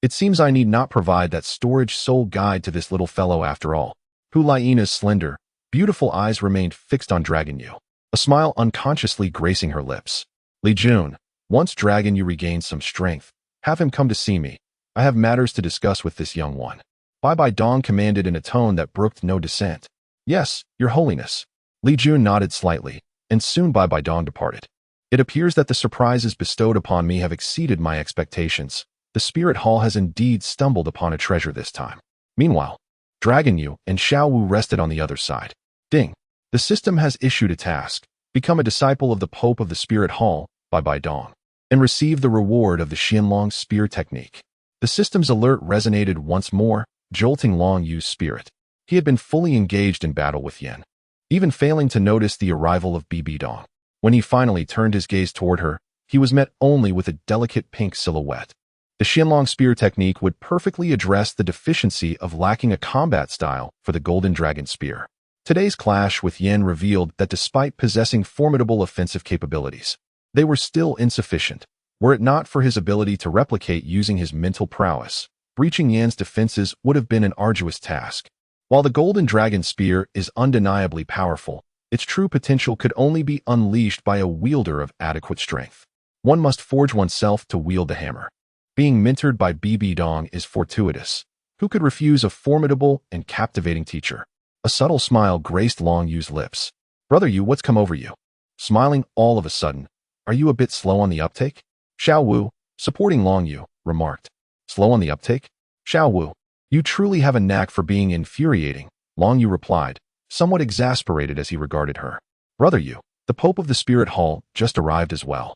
It seems I need not provide that storage soul guide to this little fellow after all. Hu Laiina's slender, beautiful eyes remained fixed on Dragon Yu, a smile unconsciously gracing her lips. Li Jun, once Dragon Yu regains some strength, have him come to see me. I have matters to discuss with this young one. Bai Dong commanded in a tone that brooked no dissent. Yes, Your Holiness. Li Jun nodded slightly, and soon Bai Dong departed. It appears that the surprises bestowed upon me have exceeded my expectations. The Spirit Hall has indeed stumbled upon a treasure this time. Meanwhile, Dragon Yu and Xiao Wu rested on the other side. Ding. The system has issued a task. Become a disciple of the Pope of the Spirit Hall, Bai Dong. and receive the reward of the Xianlong spear technique. The system's alert resonated once more, jolting Long Yu's spirit. He had been fully engaged in battle with Yen, even failing to notice the arrival of Bibi Dong. When he finally turned his gaze toward her, he was met only with a delicate pink silhouette. The Xianlong spear technique would perfectly address the deficiency of lacking a combat style for the Golden Dragon spear. Today's clash with Yen revealed that despite possessing formidable offensive capabilities, they were still insufficient. Were it not for his ability to replicate using his mental prowess, breaching Yan's defenses would have been an arduous task. While the Golden Dragon spear is undeniably powerful, its true potential could only be unleashed by a wielder of adequate strength. One must forge oneself to wield the hammer. Being mentored by Bibi Dong is fortuitous. Who could refuse a formidable and captivating teacher? A subtle smile graced Long Yu's lips. Brother Yu, what's come over you? Smiling all of a sudden, are you a bit slow on the uptake? Xiao Wu, supporting Long Yu, remarked. Slow on the uptake? Xiao Wu, you truly have a knack for being infuriating, Long Yu replied, somewhat exasperated as he regarded her. Brother Yu, the Pope of the Spirit Hall, just arrived as well.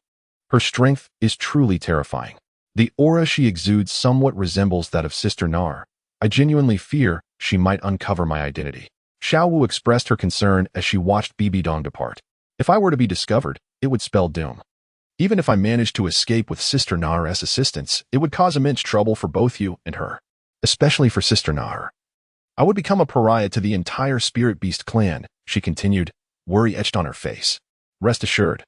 Her strength is truly terrifying. The aura she exudes somewhat resembles that of Sister Nar. I genuinely fear she might uncover my identity. Xiao Wu expressed her concern as she watched Bibi Dong depart. If I were to be discovered, it would spell doom. Even if I managed to escape with Sister Nar's assistance, it would cause immense trouble for both you and her. Especially for Sister Nar. I would become a pariah to the entire Spirit Beast clan, she continued, worry etched on her face. Rest assured.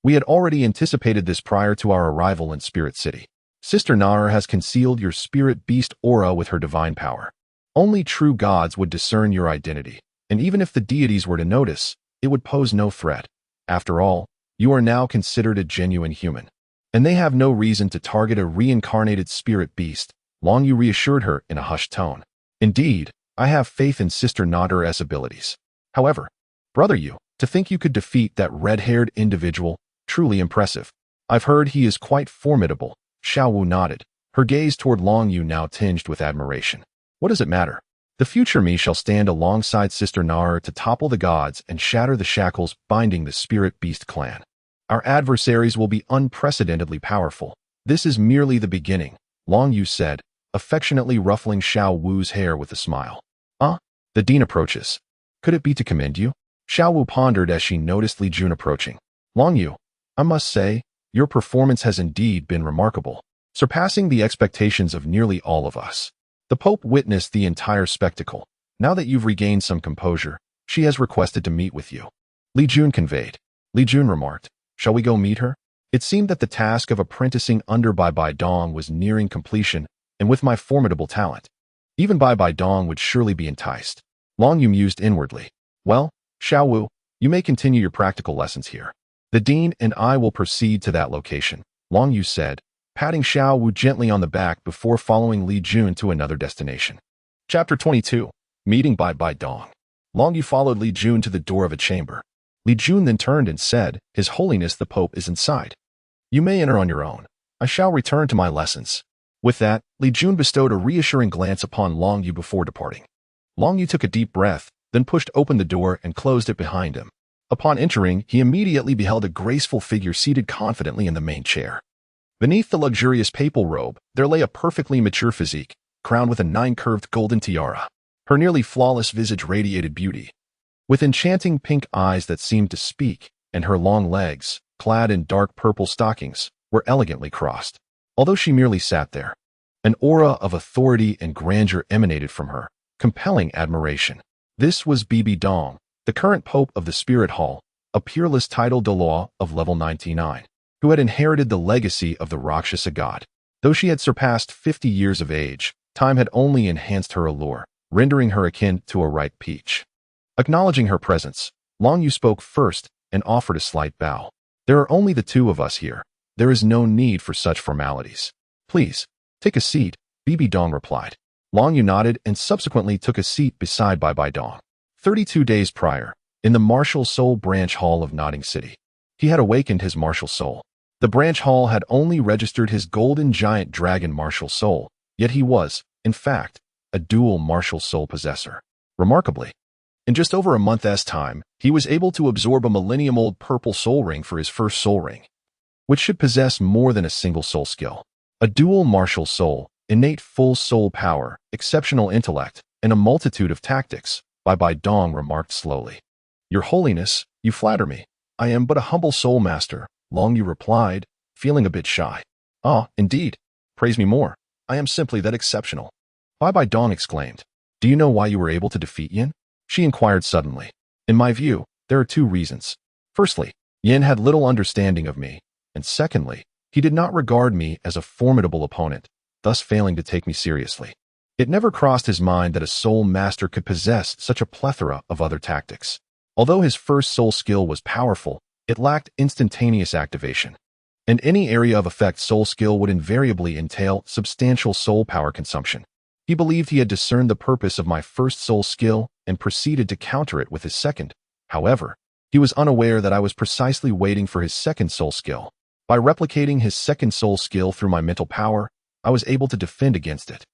We had already anticipated this prior to our arrival in Spirit City. Sister Nar has concealed your Spirit Beast aura with her divine power. Only true gods would discern your identity, and even if the deities were to notice, it would pose no threat. After all, you are now considered a genuine human, and they have no reason to target a reincarnated Spirit Beast, Long Yu reassured her in a hushed tone. Indeed, I have faith in Sister Nar's abilities. However, Brother Yu, to think you could defeat that red-haired individual, truly impressive. I've heard he is quite formidable. Xiao Wu nodded, her gaze toward Long Yu now tinged with admiration. What does it matter? The future me shall stand alongside Sister Nar to topple the gods and shatter the shackles binding the Spirit Beast clan. Our adversaries will be unprecedentedly powerful. This is merely the beginning, Long Yu said, affectionately ruffling Xiao Wu's hair with a smile. The dean approaches. Could it be to commend you? Xiao Wu pondered as she noticed Li Jun approaching. Long Yu, I must say, your performance has indeed been remarkable, surpassing the expectations of nearly all of us. The Pope witnessed the entire spectacle. Now that you've regained some composure, she has requested to meet with you. Li Jun conveyed. Li Jun remarked, shall we go meet her? It seemed that the task of apprenticing under Bai Dong was nearing completion, and with my formidable talent, even Bai Dong would surely be enticed. Long Yu mused inwardly. Well, Xiao Wu, you may continue your practical lessons here. The dean and I will proceed to that location, Long Yu said, patting Xiao Wu gently on the back before following Li Jun to another destination. Chapter 22. Meeting Bai Dong. Long Yu followed Li Jun to the door of a chamber. Li Jun then turned and said, His Holiness the Pope is inside. You may enter on your own. I shall return to my lessons. With that, Li Jun bestowed a reassuring glance upon Long Yu before departing. Long Yu took a deep breath, then pushed open the door and closed it behind him. Upon entering, he immediately beheld a graceful figure seated confidently in the main chair. Beneath the luxurious papal robe, there lay a perfectly mature physique, crowned with a 9-curved golden tiara. Her nearly flawless visage radiated beauty, with enchanting pink eyes that seemed to speak, and her long legs, clad in dark purple stockings, were elegantly crossed. Although she merely sat there, an aura of authority and grandeur emanated from her, compelling admiration. This was Bibi Dong, the current Pope of the Spirit Hall, a peerless title Douluo of level 99, who had inherited the legacy of the Rakshasa god. Though she had surpassed 50 years of age, time had only enhanced her allure, rendering her akin to a ripe peach. Acknowledging her presence, Long Yu spoke first and offered a slight bow. There are only the two of us here. There is no need for such formalities. Please, take a seat, Bibi Dong replied. Long Yu nodded and subsequently took a seat beside Bai Dong. 32 days prior, in the martial soul branch hall of Nodding City, he had awakened his martial soul. The branch hall had only registered his golden giant dragon martial soul, yet he was, in fact, a dual martial soul possessor. Remarkably, in just over a month's time, he was able to absorb a millennium-old purple soul ring for his first soul ring. which should possess more than a single soul skill. A dual martial soul, innate full soul power, exceptional intellect, and a multitude of tactics, Bai Dong remarked slowly. Your Holiness, you flatter me. I am but a humble soul master, Long Yu replied, feeling a bit shy. Ah, indeed. Praise me more. I am simply that exceptional. Bai Dong exclaimed. Do you know why you were able to defeat Yin? She inquired suddenly. In my view, there are two reasons. Firstly, Yin had little understanding of me, and secondly, he did not regard me as a formidable opponent, thus failing to take me seriously. It never crossed his mind that a soul master could possess such a plethora of other tactics. Although his first soul skill was powerful, it lacked instantaneous activation. And any area of effect soul skill would invariably entail substantial soul power consumption. He believed he had discerned the purpose of my first soul skill and proceeded to counter it with his second. However, he was unaware that I was precisely waiting for his second soul skill. By replicating his second soul skill through my mental power, I was able to defend against it,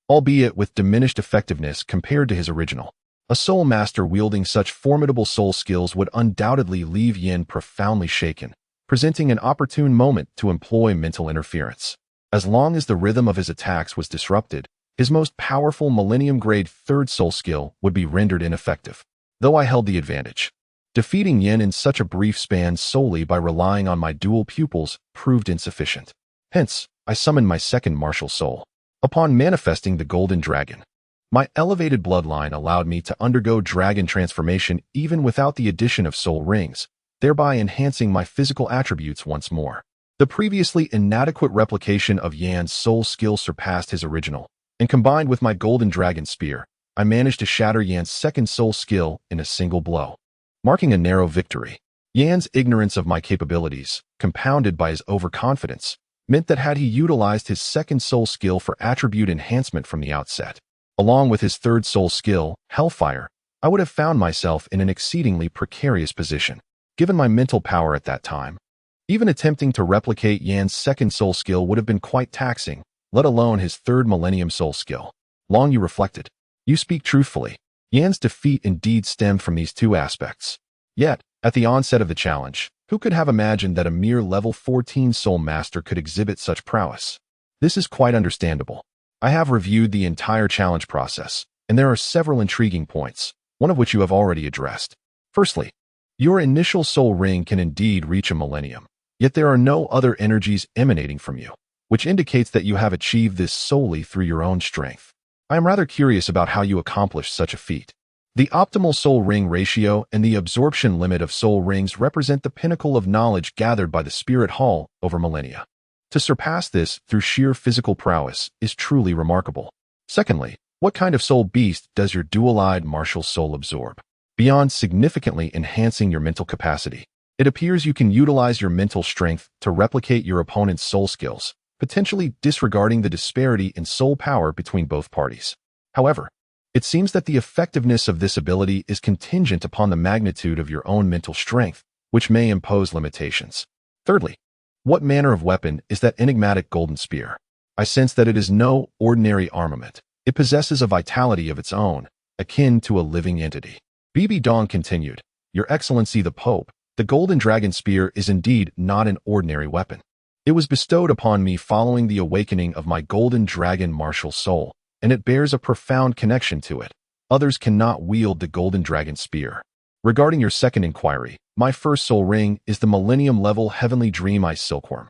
albeit with diminished effectiveness compared to his original. A soul master wielding such formidable soul skills would undoubtedly leave Yin profoundly shaken, presenting an opportune moment to employ mental interference. As long as the rhythm of his attacks was disrupted, his most powerful Millennium-grade third soul skill would be rendered ineffective, though I held the advantage. Defeating Yin in such a brief span solely by relying on my dual pupils proved insufficient. Hence, I summoned my second martial soul. Upon manifesting the Golden Dragon, my elevated bloodline allowed me to undergo dragon transformation even without the addition of soul rings, thereby enhancing my physical attributes once more. The previously inadequate replication of Yan's soul skill surpassed his original, and combined with my Golden Dragon Spear, I managed to shatter Yan's second soul skill in a single blow, marking a narrow victory. Yan's ignorance of my capabilities, compounded by his overconfidence, meant that had he utilized his second soul skill for attribute enhancement from the outset, along with his third soul skill, Hellfire, I would have found myself in an exceedingly precarious position. Given my mental power at that time, even attempting to replicate Yan's second soul skill would have been quite taxing, let alone his third Millennium soul skill. Long Yu reflected. You speak truthfully. Yan's defeat indeed stemmed from these two aspects. Yet, at the onset of the challenge, who could have imagined that a mere level 14 soul master could exhibit such prowess? This is quite understandable. I have reviewed the entire challenge process, and there are several intriguing points, one of which you have already addressed. Firstly, your initial soul ring can indeed reach a millennium, yet there are no other energies emanating from you, which indicates that you have achieved this solely through your own strength. I am rather curious about how you accomplished such a feat. The optimal soul ring ratio and the absorption limit of soul rings represent the pinnacle of knowledge gathered by the Spirit Hall over millennia. To surpass this through sheer physical prowess is truly remarkable. Secondly, what kind of soul beast does your dual-eyed martial soul absorb? Beyond significantly enhancing your mental capacity, it appears you can utilize your mental strength to replicate your opponent's soul skills, potentially disregarding the disparity in soul power between both parties. However, it seems that the effectiveness of this ability is contingent upon the magnitude of your own mental strength, which may impose limitations. Thirdly, what manner of weapon is that enigmatic golden spear? I sense that it is no ordinary armament. It possesses a vitality of its own, akin to a living entity. Bibi Dong continued, Your Excellency the Pope, the Golden Dragon Spear is indeed not an ordinary weapon. It was bestowed upon me following the awakening of my Golden Dragon martial soul, and it bears a profound connection to it. Others cannot wield the Golden Dragon Spear. Regarding your second inquiry, my first soul ring is the Millennium-level Heavenly Dream Ice Silkworm.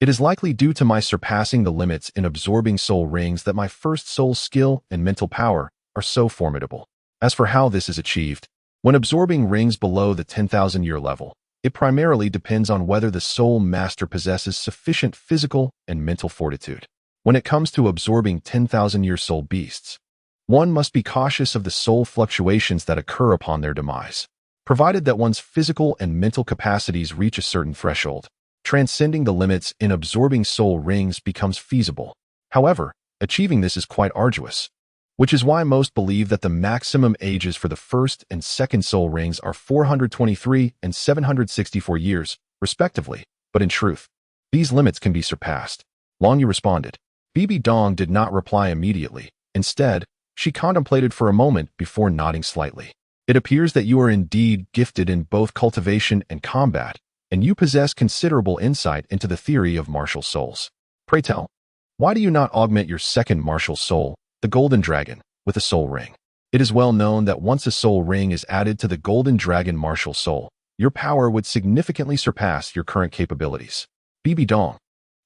It is likely due to my surpassing the limits in absorbing soul rings that my first soul skill and mental power are so formidable. As for how this is achieved, when absorbing rings below the 10,000-year level, it primarily depends on whether the soul master possesses sufficient physical and mental fortitude. When it comes to absorbing 10,000-year soul beasts, one must be cautious of the soul fluctuations that occur upon their demise. Provided that one's physical and mental capacities reach a certain threshold, transcending the limits in absorbing soul rings becomes feasible. However, achieving this is quite arduous, which is why most believe that the maximum ages for the first and second soul rings are 423 and 764 years, respectively, but in truth, these limits can be surpassed. Long Yu responded. Bibi Dong did not reply immediately. Instead, she contemplated for a moment before nodding slightly. It appears that you are indeed gifted in both cultivation and combat, and you possess considerable insight into the theory of martial souls. Pray tell, why do you not augment your second martial soul, the Golden Dragon, with a soul ring? It is well known that once a soul ring is added to the Golden Dragon martial soul, your power would significantly surpass your current capabilities. Bibi Dong,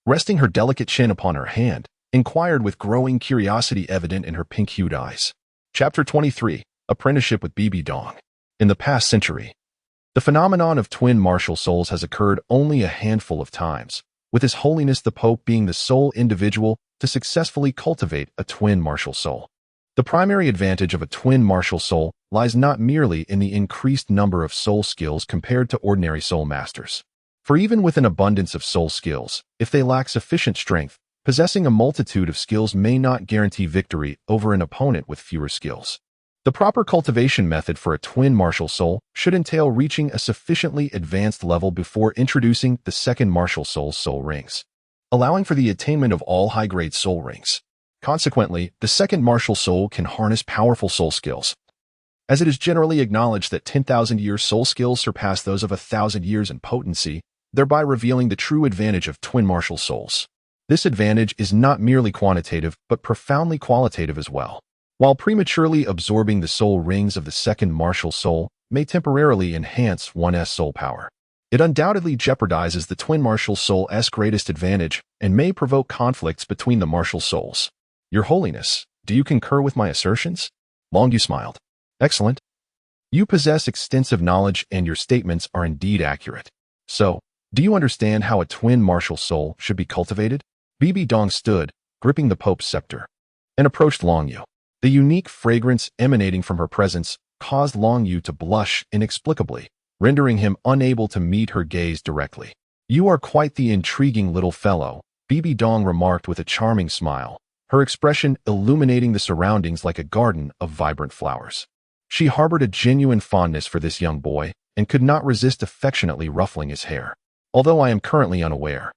resting her delicate chin upon her hand, inquired with growing curiosity evident in her pink-hued eyes. Chapter 23, Apprenticeship with Bibi Dong. In the past century, the phenomenon of twin martial souls has occurred only a handful of times, with His Holiness the Pope being the sole individual to successfully cultivate a twin martial soul. The primary advantage of a twin martial soul lies not merely in the increased number of soul skills compared to ordinary soul masters. For even with an abundance of soul skills, if they lack sufficient strength, possessing a multitude of skills may not guarantee victory over an opponent with fewer skills. The proper cultivation method for a twin martial soul should entail reaching a sufficiently advanced level before introducing the second martial soul's soul rings, allowing for the attainment of all high-grade soul rings. Consequently, the second martial soul can harness powerful soul skills, as it is generally acknowledged that 10,000 years soul skills surpass those of 1,000 years in potency, thereby revealing the true advantage of twin martial souls. This advantage is not merely quantitative, but profoundly qualitative as well. While prematurely absorbing the soul rings of the second martial soul may temporarily enhance one's soul power, it undoubtedly jeopardizes the twin martial soul's greatest advantage and may provoke conflicts between the martial souls. Your Holiness, do you concur with my assertions? Longyu smiled. Excellent. You possess extensive knowledge and your statements are indeed accurate. So, do you understand how a twin martial soul should be cultivated? Bibi Dong stood, gripping the Pope's scepter, and approached Longyu. The unique fragrance emanating from her presence caused Longyu to blush inexplicably, rendering him unable to meet her gaze directly. You are quite the intriguing little fellow, Bibi Dong remarked with a charming smile, her expression illuminating the surroundings like a garden of vibrant flowers. She harbored a genuine fondness for this young boy and could not resist affectionately ruffling his hair. Although I am currently unaware,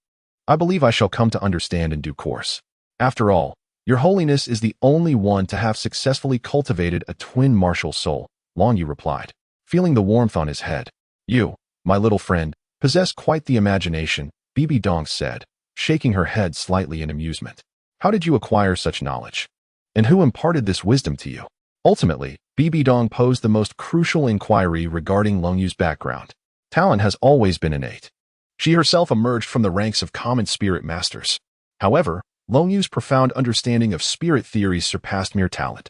I believe I shall come to understand in due course. After all, Your Holiness is the only one to have successfully cultivated a twin martial soul, Longyu replied, feeling the warmth on his head. You, my little friend, possess quite the imagination, Bibi Dong said, shaking her head slightly in amusement. How did you acquire such knowledge? And who imparted this wisdom to you? Ultimately, Bibi Dong posed the most crucial inquiry regarding Longyu's background. Talent has always been innate. She herself emerged from the ranks of common spirit masters. However, Longyu's profound understanding of spirit theories surpassed mere talent,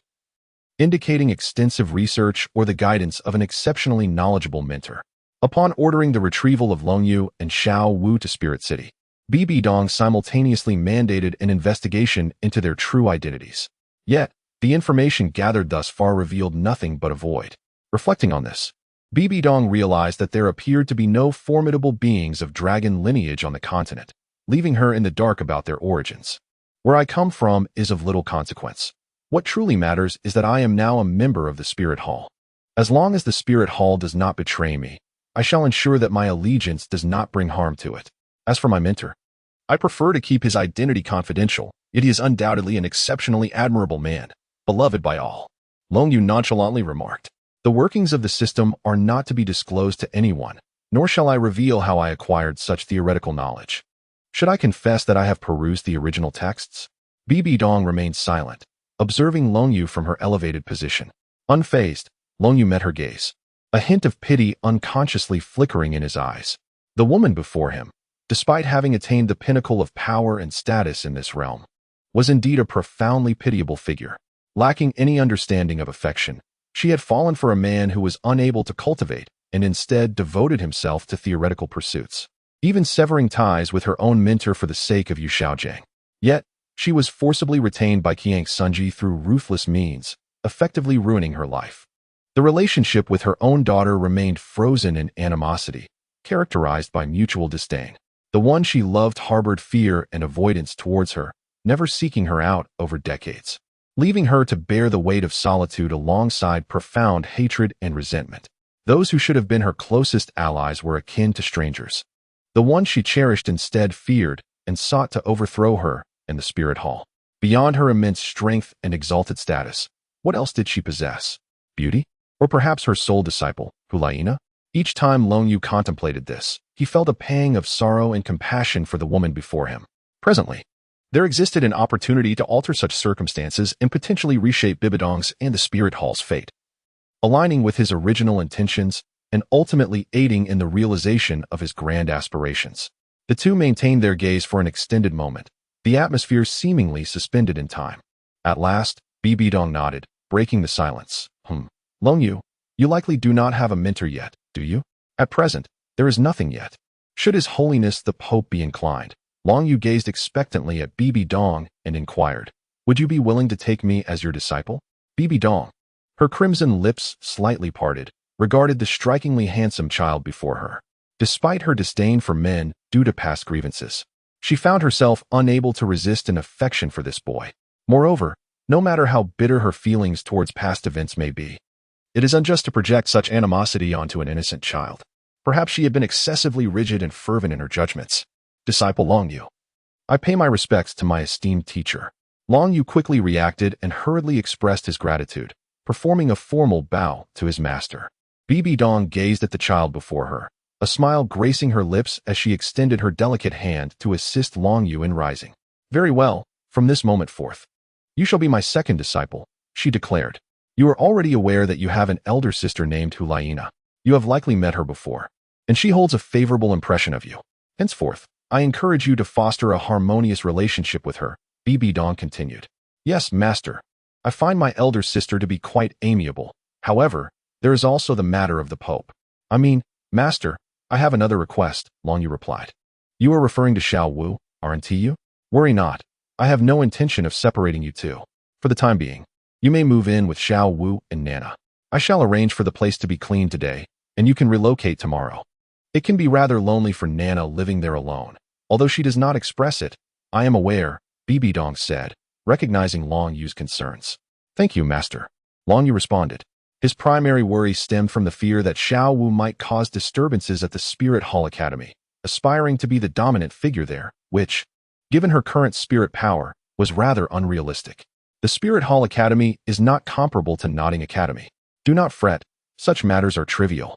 indicating extensive research or the guidance of an exceptionally knowledgeable mentor. Upon ordering the retrieval of Longyu and Xiao Wu to Spirit City, Bibi Dong simultaneously mandated an investigation into their true identities. Yet, the information gathered thus far revealed nothing but a void. Reflecting on this, Bibi Dong realized that there appeared to be no formidable beings of dragon lineage on the continent, leaving her in the dark about their origins. Where I come from is of little consequence. What truly matters is that I am now a member of the Spirit Hall. As long as the Spirit Hall does not betray me, I shall ensure that my allegiance does not bring harm to it. As for my mentor, I prefer to keep his identity confidential, yet he is undoubtedly an exceptionally admirable man, beloved by all. Longyu nonchalantly remarked, the workings of the system are not to be disclosed to anyone, nor shall I reveal how I acquired such theoretical knowledge. Should I confess that I have perused the original texts? Bibi Dong remained silent, observing Longyu from her elevated position. Unfazed, Longyu met her gaze, a hint of pity unconsciously flickering in his eyes. The woman before him, despite having attained the pinnacle of power and status in this realm, was indeed a profoundly pitiable figure. Lacking any understanding of affection, she had fallen for a man who was unable to cultivate and instead devoted himself to theoretical pursuits, even severing ties with her own mentor for the sake of Xiaogang. Yet, she was forcibly retained by Qiang Sunji through ruthless means, effectively ruining her life. The relationship with her own daughter remained frozen in animosity, characterized by mutual disdain. The one she loved harbored fear and avoidance towards her, never seeking her out over decades, leaving her to bear the weight of solitude alongside profound hatred and resentment. Those who should have been her closest allies were akin to strangers. The one she cherished instead feared and sought to overthrow her in the Spirit Hall. Beyond her immense strength and exalted status, what else did she possess? Beauty? Or perhaps her sole disciple, Hulaina? Each time Long Yu contemplated this, he felt a pang of sorrow and compassion for the woman before him. Presently, there existed an opportunity to alter such circumstances and potentially reshape Bibidong's and the Spirit Hall's fate, aligning with his original intentions and ultimately aiding in the realization of his grand aspirations. The two maintained their gaze for an extended moment, the atmosphere seemingly suspended in time. At last, Bibidong nodded, breaking the silence. Long Yu, you likely do not have a mentor yet, do you? At present, there is nothing yet. Should His Holiness the Pope be inclined? Long Yu gazed expectantly at Bibidong and inquired, would you be willing to take me as your disciple? Bibidong, her crimson lips slightly parted, regarded the strikingly handsome child before her. Despite her disdain for men due to past grievances, she found herself unable to resist an affection for this boy. Moreover, no matter how bitter her feelings towards past events may be, it is unjust to project such animosity onto an innocent child. Perhaps she had been excessively rigid and fervent in her judgments. Disciple Long Yu, I pay my respects to my esteemed teacher. Long Yu quickly reacted and hurriedly expressed his gratitude, performing a formal bow to his master. Bibidong gazed at the child before her, a smile gracing her lips as she extended her delicate hand to assist Long Yu in rising. Very well, from this moment forth, you shall be my second disciple, she declared. You are already aware that you have an elder sister named Hulaina. You have likely met her before, and she holds a favorable impression of you. Henceforth, I encourage you to foster a harmonious relationship with her, Bibidong continued. Yes, master. I find my elder sister to be quite amiable. However, there is also the matter of the Pope. I mean, master, I have another request, Long Yu replied. You are referring to Xiao Wu, aren't you? Worry not. I have no intention of separating you two. For the time being, you may move in with Xiao Wu and Nana. I shall arrange for the place to be cleaned today, and you can relocate tomorrow. It can be rather lonely for Nana living there alone. Although she does not express it, I am aware, Bibidong said, recognizing Long Yu's concerns. Thank you, master. Long Yu responded. His primary worry stemmed from the fear that Xiao Wu might cause disturbances at the Spirit Hall Academy, aspiring to be the dominant figure there, which, given her current spirit power, was rather unrealistic. The Spirit Hall Academy is not comparable to Nodding Academy. Do not fret, such matters are trivial,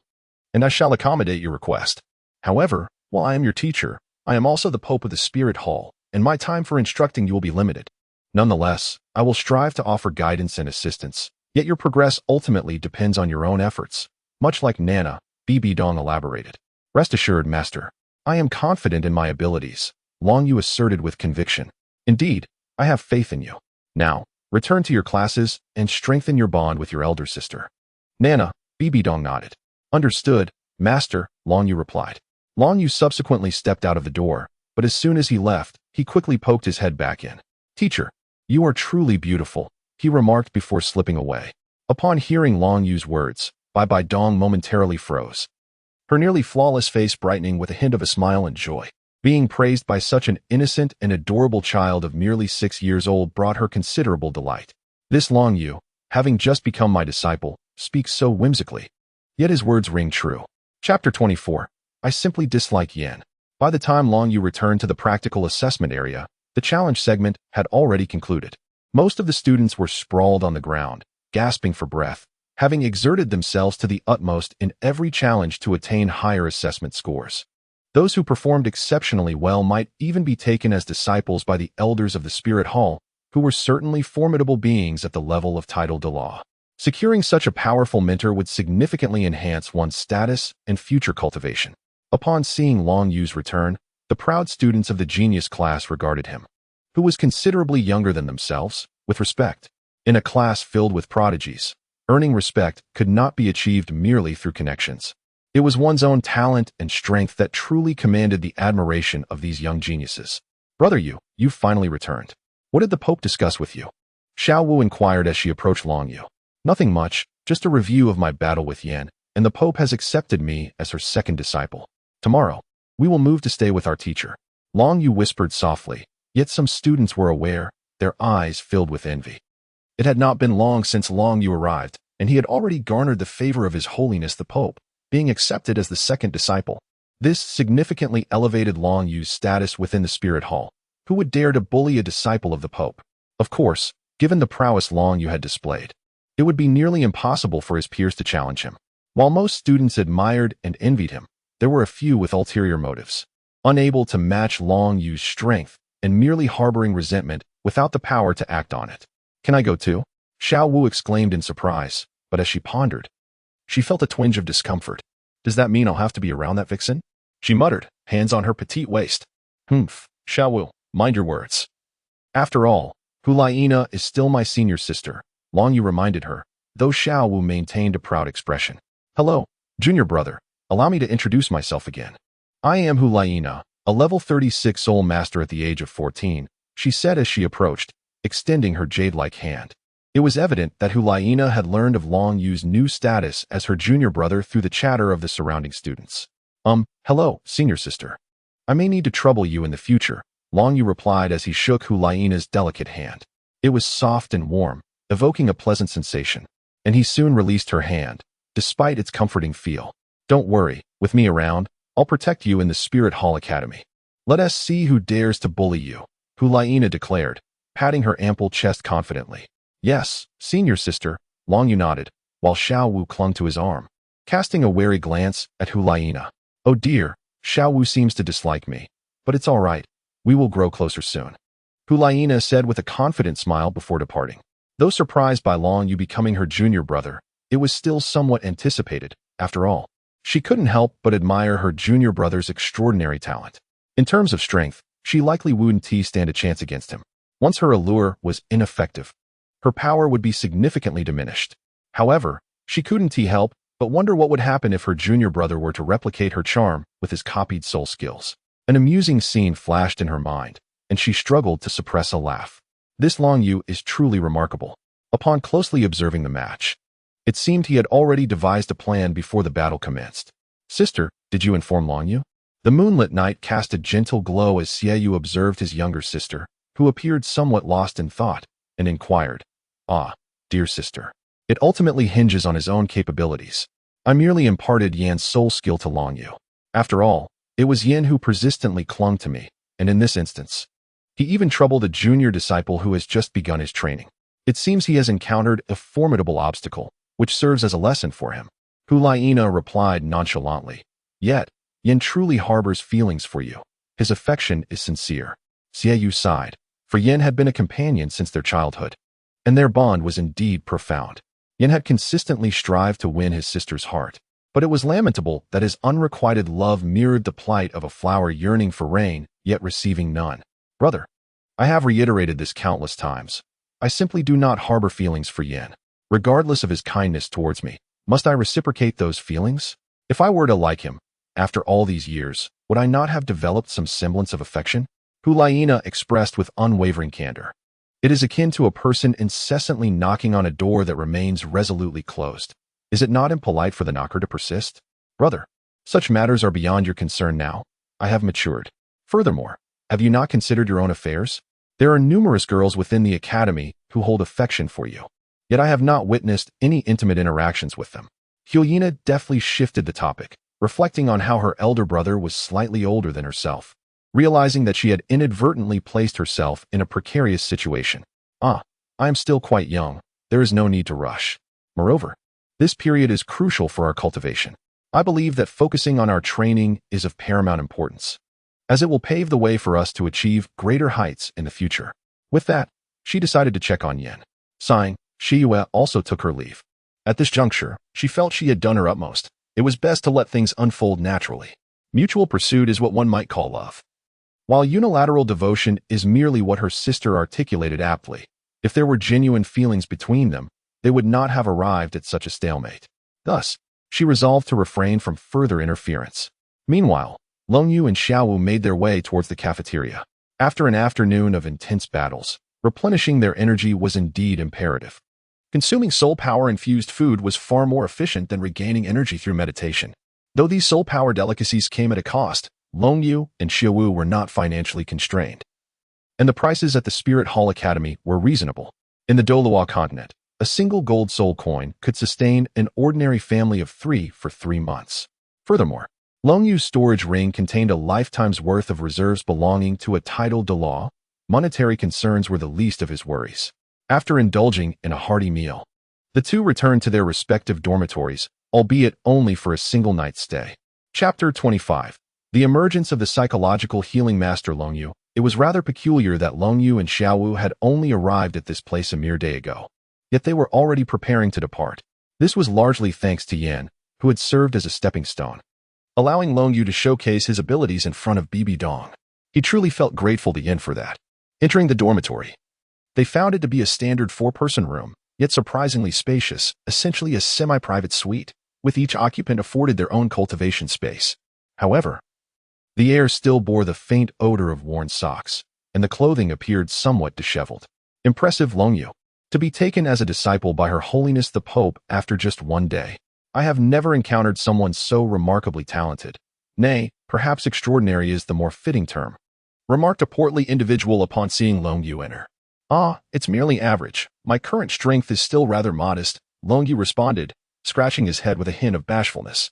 and I shall accommodate your request. However, while I am your teacher, I am also the Pope of the Spirit Hall, and my time for instructing you will be limited. Nonetheless, I will strive to offer guidance and assistance, yet your progress ultimately depends on your own efforts, much like Nana, Bibidong elaborated. Rest assured, master, I am confident in my abilities, Long Yu asserted with conviction. Indeed, I have faith in you. Now, return to your classes and strengthen your bond with your elder sister. Nana, Bibidong nodded. Understood, master, Long Yu replied. Long Yu subsequently stepped out of the door, but as soon as he left, he quickly poked his head back in. Teacher, you are truly beautiful, he remarked before slipping away. Upon hearing Long Yu's words, Bibidong momentarily froze, her nearly flawless face brightening with a hint of a smile and joy. Being praised by such an innocent and adorable child of merely 6 years old brought her considerable delight. This Long Yu, having just become my disciple, speaks so whimsically. Yet his words ring true. Chapter 24. I simply dislike Yen. By the time Long Yu returned to the practical assessment area, the challenge segment had already concluded. Most of the students were sprawled on the ground, gasping for breath, having exerted themselves to the utmost in every challenge to attain higher assessment scores. Those who performed exceptionally well might even be taken as disciples by the elders of the Spirit Hall, who were certainly formidable beings at the level of title de law. Securing such a powerful mentor would significantly enhance one's status and future cultivation. Upon seeing Long Yu's return, the proud students of the genius class regarded him, who was considerably younger than themselves, with respect. In a class filled with prodigies, earning respect could not be achieved merely through connections. It was one's own talent and strength that truly commanded the admiration of these young geniuses. Brother Yu, you've finally returned. What did the Pope discuss with you? Xiao Wu inquired as she approached Long Yu. Nothing much, just a review of my battle with Yan, and the Pope has accepted me as her second disciple. Tomorrow, we will move to stay with our teacher. Long Yu whispered softly, yet some students were aware, their eyes filled with envy. It had not been long since Long Yu arrived, and he had already garnered the favor of His Holiness the Pope, being accepted as the second disciple. This significantly elevated Long Yu's status within the Spirit Hall. Who would dare to bully a disciple of the Pope? Of course, given the prowess Long Yu had displayed, it would be nearly impossible for his peers to challenge him. While most students admired and envied him, there were a few with ulterior motives, unable to match Long Yu's strength and merely harboring resentment without the power to act on it. "Can I go too?" Xiao Wu exclaimed in surprise, but as she pondered, she felt a twinge of discomfort. "Does that mean I'll have to be around that vixen?" she muttered, hands on her petite waist. "Humph, Xiao Wu, mind your words. After all, Hulaina is still my senior sister," Long Yu reminded her, though Xiao Wu maintained a proud expression. "Hello, junior brother. Allow me to introduce myself again. I am Hulaina, a level 36 soul master at the age of 14, she said as she approached, extending her jade-like hand. It was evident that Hulaina had learned of Long Yu's new status as her junior brother through the chatter of the surrounding students. Hello, senior sister. I may need to trouble you in the future," Long Yu replied as he shook Hulaina's delicate hand. It was soft and warm, evoking a pleasant sensation, and he soon released her hand, despite its comforting feel. "Don't worry, with me around, I'll protect you in the Spirit Hall Academy. Let us see who dares to bully you," Hulaina declared, patting her ample chest confidently. "Yes, senior sister," Long Yu nodded, while Xiao Wu clung to his arm, casting a wary glance at Hulaina. "Oh dear, Xiao Wu seems to dislike me, but it's all right. We will grow closer soon," Hulaina said with a confident smile before departing. Though surprised by Long Yu becoming her junior brother, it was still somewhat anticipated, after all. She couldn't help but admire her junior brother's extraordinary talent. In terms of strength, she likely wouldn't stand a chance against him. Once her allure was ineffective, her power would be significantly diminished. However, she couldn't help but wonder what would happen if her junior brother were to replicate her charm with his copied soul skills. An amusing scene flashed in her mind, and she struggled to suppress a laugh. This Long Yu is truly remarkable. Upon closely observing the match, it seemed he had already devised a plan before the battle commenced. "Sister, did you inform Long Yu?" The moonlit night cast a gentle glow as Xiaoyu observed his younger sister, who appeared somewhat lost in thought, and inquired, "Ah, dear sister. It ultimately hinges on his own capabilities. I merely imparted Yan's soul skill to Long Yu. After all, it was Yan who persistently clung to me, and in this instance, he even troubled a junior disciple who has just begun his training. It seems he has encountered a formidable obstacle, which serves as a lesson for him," Hulaina replied nonchalantly. "Yet, Yan truly harbors feelings for you. His affection is sincere." Xiaoyu sighed, for Yan had been a companion since their childhood, and their bond was indeed profound. Yan had consistently strived to win his sister's heart, but it was lamentable that his unrequited love mirrored the plight of a flower yearning for rain, yet receiving none. "Brother, I have reiterated this countless times. I simply do not harbor feelings for Yan. Regardless of his kindness towards me, must I reciprocate those feelings? If I were to like him, after all these years, would I not have developed some semblance of affection?" Hulaina expressed with unwavering candor. "It is akin to a person incessantly knocking on a door that remains resolutely closed. Is it not impolite for the knocker to persist? Brother, such matters are beyond your concern now. I have matured. Furthermore, have you not considered your own affairs? There are numerous girls within the academy who hold affection for you, yet I have not witnessed any intimate interactions with them." Hulaina deftly shifted the topic, reflecting on how her elder brother was slightly older than herself, realizing that she had inadvertently placed herself in a precarious situation. "I am still quite young. There is no need to rush. Moreover, this period is crucial for our cultivation. I believe that focusing on our training is of paramount importance, as it will pave the way for us to achieve greater heights in the future." With that, she decided to check on Yan. Sighing, Shiyue also took her leave. At this juncture, she felt she had done her utmost. It was best to let things unfold naturally. Mutual pursuit is what one might call love, while unilateral devotion is merely what her sister articulated aptly. If there were genuine feelings between them, they would not have arrived at such a stalemate. Thus, she resolved to refrain from further interference. Meanwhile, Long Yu and Xiao Wu made their way towards the cafeteria. After an afternoon of intense battles, replenishing their energy was indeed imperative. Consuming soul power-infused food was far more efficient than regaining energy through meditation. Though these soul power delicacies came at a cost, Long Yu and Xiao Wu were not financially constrained, and the prices at the Spirit Hall Academy were reasonable. In the Douluo Continent, a single gold soul coin could sustain an ordinary family of 3 for 3 months. Furthermore, Long Yu's storage ring contained a lifetime's worth of reserves belonging to a titled Douluo. Monetary concerns were the least of his worries. After indulging in a hearty meal, the two returned to their respective dormitories, albeit only for a single night's stay. Chapter 25. The emergence of the psychological healing master Longyu. It was rather peculiar that Longyu and Xiaowu had only arrived at this place a mere day ago. Yet they were already preparing to depart. This was largely thanks to Yan, who had served as a stepping stone, allowing Longyu to showcase his abilities in front of Bibi Dong. He truly felt grateful to Yan for that. Entering the dormitory, they found it to be a standard 4-person room, yet surprisingly spacious, essentially a semi-private suite, with each occupant afforded their own cultivation space. However, the air still bore the faint odor of worn socks, and the clothing appeared somewhat disheveled. Impressive Longyu. To be taken as a disciple by Her Holiness the Pope after just one day. I have never encountered someone so remarkably talented. Nay, perhaps extraordinary is the more fitting term, remarked a portly individual upon seeing Longyu enter. Ah, it's merely average. My current strength is still rather modest, Longyu responded, scratching his head with a hint of bashfulness.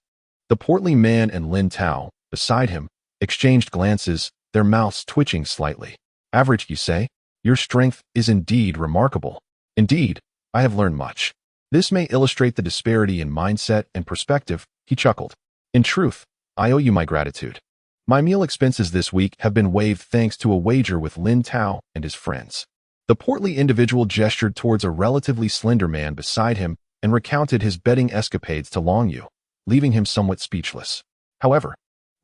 The portly man and Lin Tao, beside him, exchanged glances, their mouths twitching slightly. Average, you say? Your strength is indeed remarkable. Indeed, I have learned much. This may illustrate the disparity in mindset and perspective, he chuckled. In truth, I owe you my gratitude. My meal expenses this week have been waived thanks to a wager with Lin Tao and his friends. The portly individual gestured towards a relatively slender man beside him and recounted his betting escapades to Longyu, leaving him somewhat speechless. However,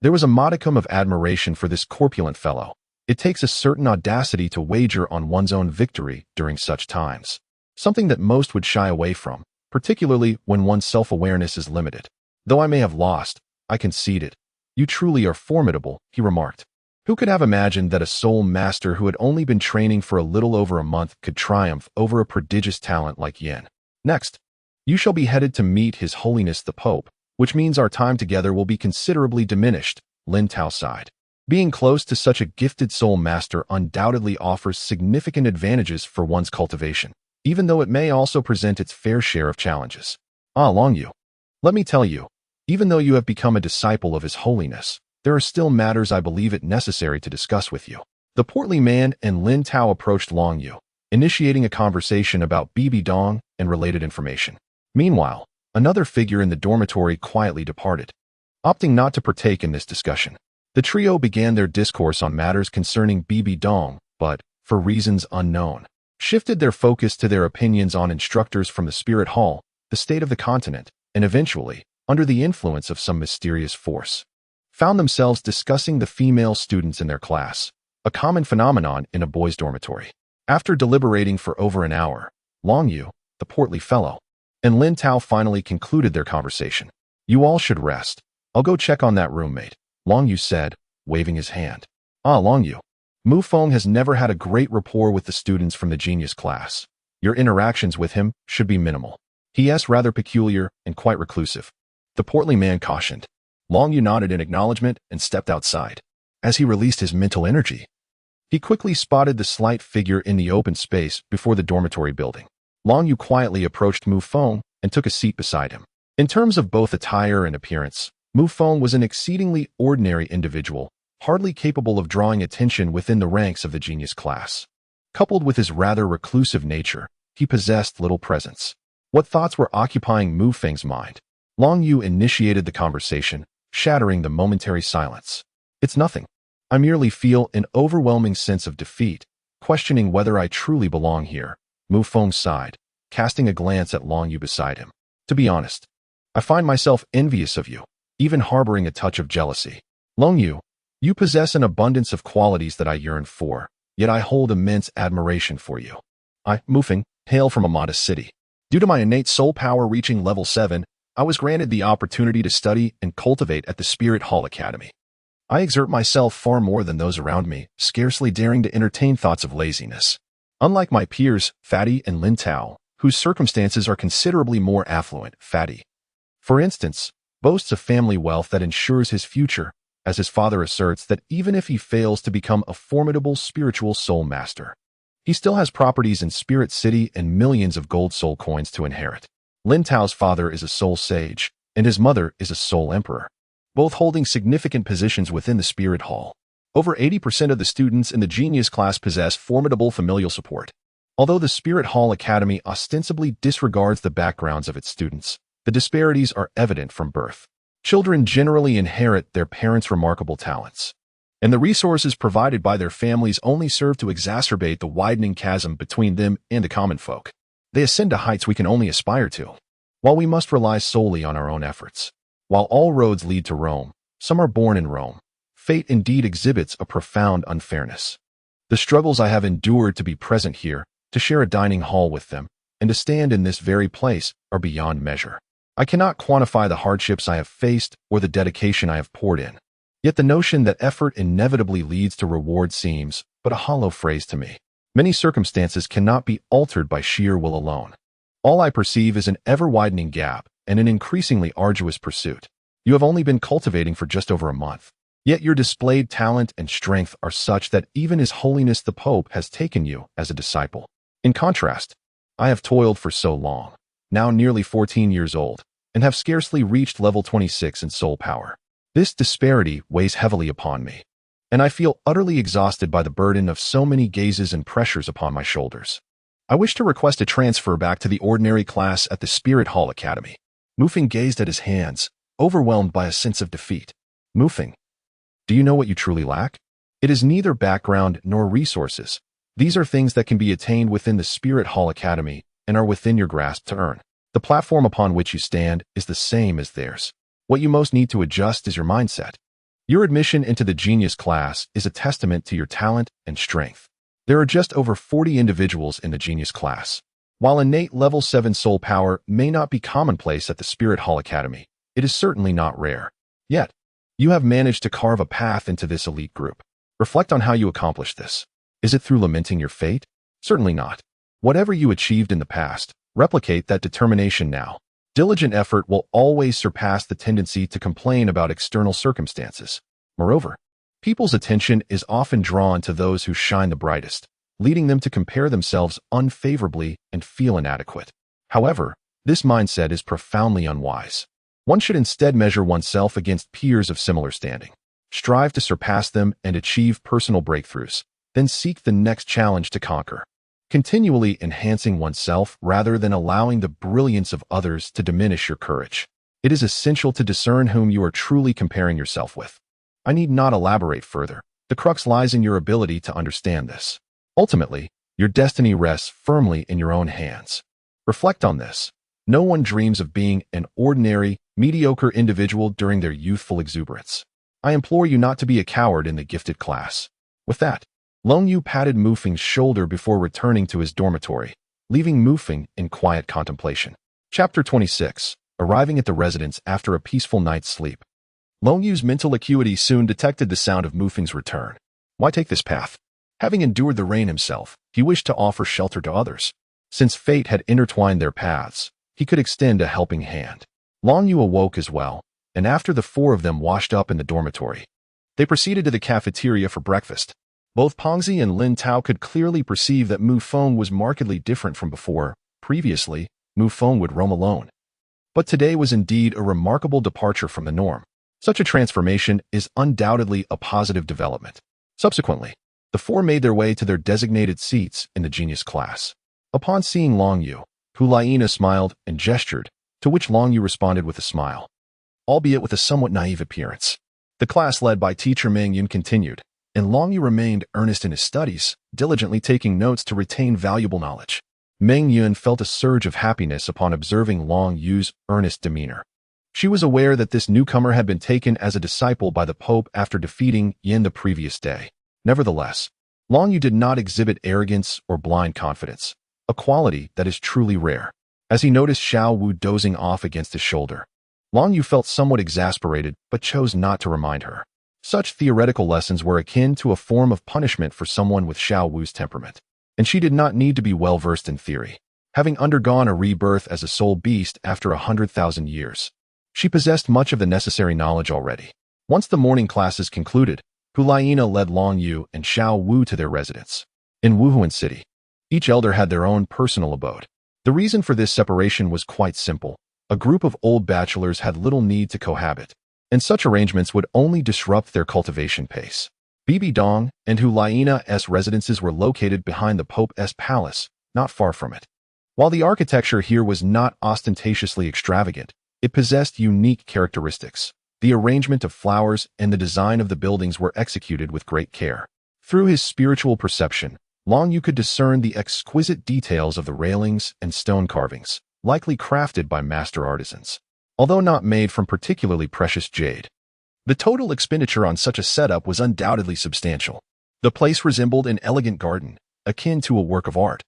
there was a modicum of admiration for this corpulent fellow. It takes a certain audacity to wager on one's own victory during such times, something that most would shy away from, particularly when one's self-awareness is limited. Though I may have lost, I conceded. You truly are formidable, he remarked. Who could have imagined that a soul master who had only been training for a little over a month could triumph over a prodigious talent like Yan? Next, you shall be headed to meet His Holiness the Pope, which means our time together will be considerably diminished, Lin Tao sighed. Being close to such a gifted soul master undoubtedly offers significant advantages for one's cultivation, even though it may also present its fair share of challenges. Ah, Longyu, let me tell you, even though you have become a disciple of His Holiness, there are still matters I believe it necessary to discuss with you. The portly man and Lin Tao approached Longyu, initiating a conversation about Bibi Dong and related information. Meanwhile, another figure in the dormitory quietly departed, opting not to partake in this discussion. The trio began their discourse on matters concerning Bibi Dong, but, for reasons unknown, shifted their focus to their opinions on instructors from the Spirit Hall, the state of the continent, and eventually, under the influence of some mysterious force, found themselves discussing the female students in their class, a common phenomenon in a boys' dormitory. After deliberating for over an hour, Longyu, the portly fellow, and Lin Tao finally concluded their conversation. You all should rest. I'll go check on that roommate, Longyu said, waving his hand. Ah, Longyu. Mu Feng has never had a great rapport with the students from the genius class. Your interactions with him should be minimal. He is rather peculiar and quite reclusive, the portly man cautioned. Longyu nodded in acknowledgement and stepped outside. As he released his mental energy, he quickly spotted the slight figure in the open space before the dormitory building. Longyu quietly approached Mu Feng and took a seat beside him. In terms of both attire and appearance, Mu Feng was an exceedingly ordinary individual, hardly capable of drawing attention within the ranks of the genius class. Coupled with his rather reclusive nature, he possessed little presence. What thoughts were occupying Mu Feng's mind? Longyu initiated the conversation, shattering the momentary silence. It's nothing. I merely feel an overwhelming sense of defeat, questioning whether I truly belong here. Mu Feng sighed, casting a glance at Longyu beside him. To be honest, I find myself envious of you, even harboring a touch of jealousy. Longyu, you possess an abundance of qualities that I yearn for, yet I hold immense admiration for you. I, Mu Feng, hail from a modest city. Due to my innate soul power reaching level 7, I was granted the opportunity to study and cultivate at the Spirit Hall Academy. I exert myself far more than those around me, scarcely daring to entertain thoughts of laziness. Unlike my peers, Fatty and Lin Tao, whose circumstances are considerably more affluent, Fatty, for instance, boasts a family wealth that ensures his future, as his father asserts that even if he fails to become a formidable spiritual soul master, he still has properties in Spirit City and millions of gold soul coins to inherit. Lin Tao's father is a soul sage, and his mother is a soul emperor, both holding significant positions within the Spirit Hall. Over 80% of the students in the genius class possess formidable familial support. Although the Spirit Hall Academy ostensibly disregards the backgrounds of its students, The disparities are evident from birth. Children generally inherit their parents' remarkable talents, and the resources provided by their families only serve to exacerbate the widening chasm between them and the common folk. They ascend to heights we can only aspire to, while we must rely solely on our own efforts. While all roads lead to Rome, some are born in Rome. Fate indeed exhibits a profound unfairness. The struggles I have endured to be present here, to share a dining hall with them, and to stand in this very place are beyond measure. I cannot quantify the hardships I have faced or the dedication I have poured in. Yet the notion that effort inevitably leads to reward seems but a hollow phrase to me. Many circumstances cannot be altered by sheer will alone. All I perceive is an ever-widening gap and an increasingly arduous pursuit. You have only been cultivating for just over a month. Yet your displayed talent and strength are such that even His Holiness the Pope has taken you as a disciple. In contrast, I have toiled for so long, now nearly 14 years old, and have scarcely reached level 26 in soul power. This disparity weighs heavily upon me, and I feel utterly exhausted by the burden of so many gazes and pressures upon my shoulders. I wish to request a transfer back to the ordinary class at the Spirit Hall Academy. Mufeng gazed at his hands, overwhelmed by a sense of defeat. Mufeng, do you know what you truly lack? It is neither background nor resources. These are things that can be attained within the Spirit Hall Academy and are within your grasp to earn. The platform upon which you stand is the same as theirs. What you most need to adjust is your mindset. Your admission into the genius class is a testament to your talent and strength. There are just over 40 individuals in the genius class. While innate level 7 soul power may not be commonplace at the Spirit Hall Academy, it is certainly not rare. Yet, you have managed to carve a path into this elite group. Reflect on how you accomplished this. Is it through lamenting your fate? Certainly not. Whatever you achieved in the past, replicate that determination now. Diligent effort will always surpass the tendency to complain about external circumstances. Moreover, people's attention is often drawn to those who shine the brightest, leading them to compare themselves unfavorably and feel inadequate. However, this mindset is profoundly unwise. One should instead measure oneself against peers of similar standing. Strive to surpass them and achieve personal breakthroughs, then seek the next challenge to conquer. Continually enhancing oneself rather than allowing the brilliance of others to diminish your courage. It is essential to discern whom you are truly comparing yourself with. I need not elaborate further. The crux lies in your ability to understand this. Ultimately, your destiny rests firmly in your own hands. Reflect on this. No one dreams of being an ordinary, mediocre individual during their youthful exuberance. I implore you not to be a coward in the gifted class. With that, Long Yu patted Mufeng's shoulder before returning to his dormitory, leaving Mufeng in quiet contemplation. Chapter 26. Arriving at the residence after a peaceful night's sleep. Long Yu's mental acuity soon detected the sound of Mufeng's return. Why take this path? Having endured the rain himself, he wished to offer shelter to others. Since fate had intertwined their paths, he could extend a helping hand. Long Yu awoke as well, and after the four of them washed up in the dormitory, they proceeded to the cafeteria for breakfast. Both Pongzi and Yuntao could clearly perceive that Mufeng was markedly different from before. Previously, Mufeng would roam alone. But today was indeed a remarkable departure from the norm. Such a transformation is undoubtedly a positive development. Subsequently, the four made their way to their designated seats in the genius class. Upon seeing Long Yu, Hulaina smiled and gestured, to which Long Yu responded with a smile, albeit with a somewhat naive appearance. The class led by teacher Meng Yun continued, and Long Yu remained earnest in his studies, diligently taking notes to retain valuable knowledge. Meng Yun felt a surge of happiness upon observing Long Yu's earnest demeanor. She was aware that this newcomer had been taken as a disciple by the Pope after defeating Yin the previous day. Nevertheless, Long Yu did not exhibit arrogance or blind confidence, a quality that is truly rare. As he noticed Xiao Wu dozing off against his shoulder, Long Yu felt somewhat exasperated but chose not to remind her. Such theoretical lessons were akin to a form of punishment for someone with Xiao Wu's temperament, and she did not need to be well-versed in theory. Having undergone a rebirth as a soul beast after 100,000 years, she possessed much of the necessary knowledge already. Once the morning classes concluded, Hulaina led Long Yu and Xiao Wu to their residence. In Wuhuan City, each elder had their own personal abode. The reason for this separation was quite simple. A group of old bachelors had little need to cohabit, and such arrangements would only disrupt their cultivation pace. Bibi Dong and Hulaina's residences were located behind the Pope's palace, not far from it. While the architecture here was not ostentatiously extravagant, It possessed unique characteristics. The arrangement of flowers and the design of the buildings were executed with great care. Through his spiritual perception, Long Yu could discern the exquisite details of the railings and stone carvings, likely crafted by master artisans, although not made from particularly precious jade. The total expenditure on such a setup was undoubtedly substantial. The place resembled an elegant garden, akin to a work of art,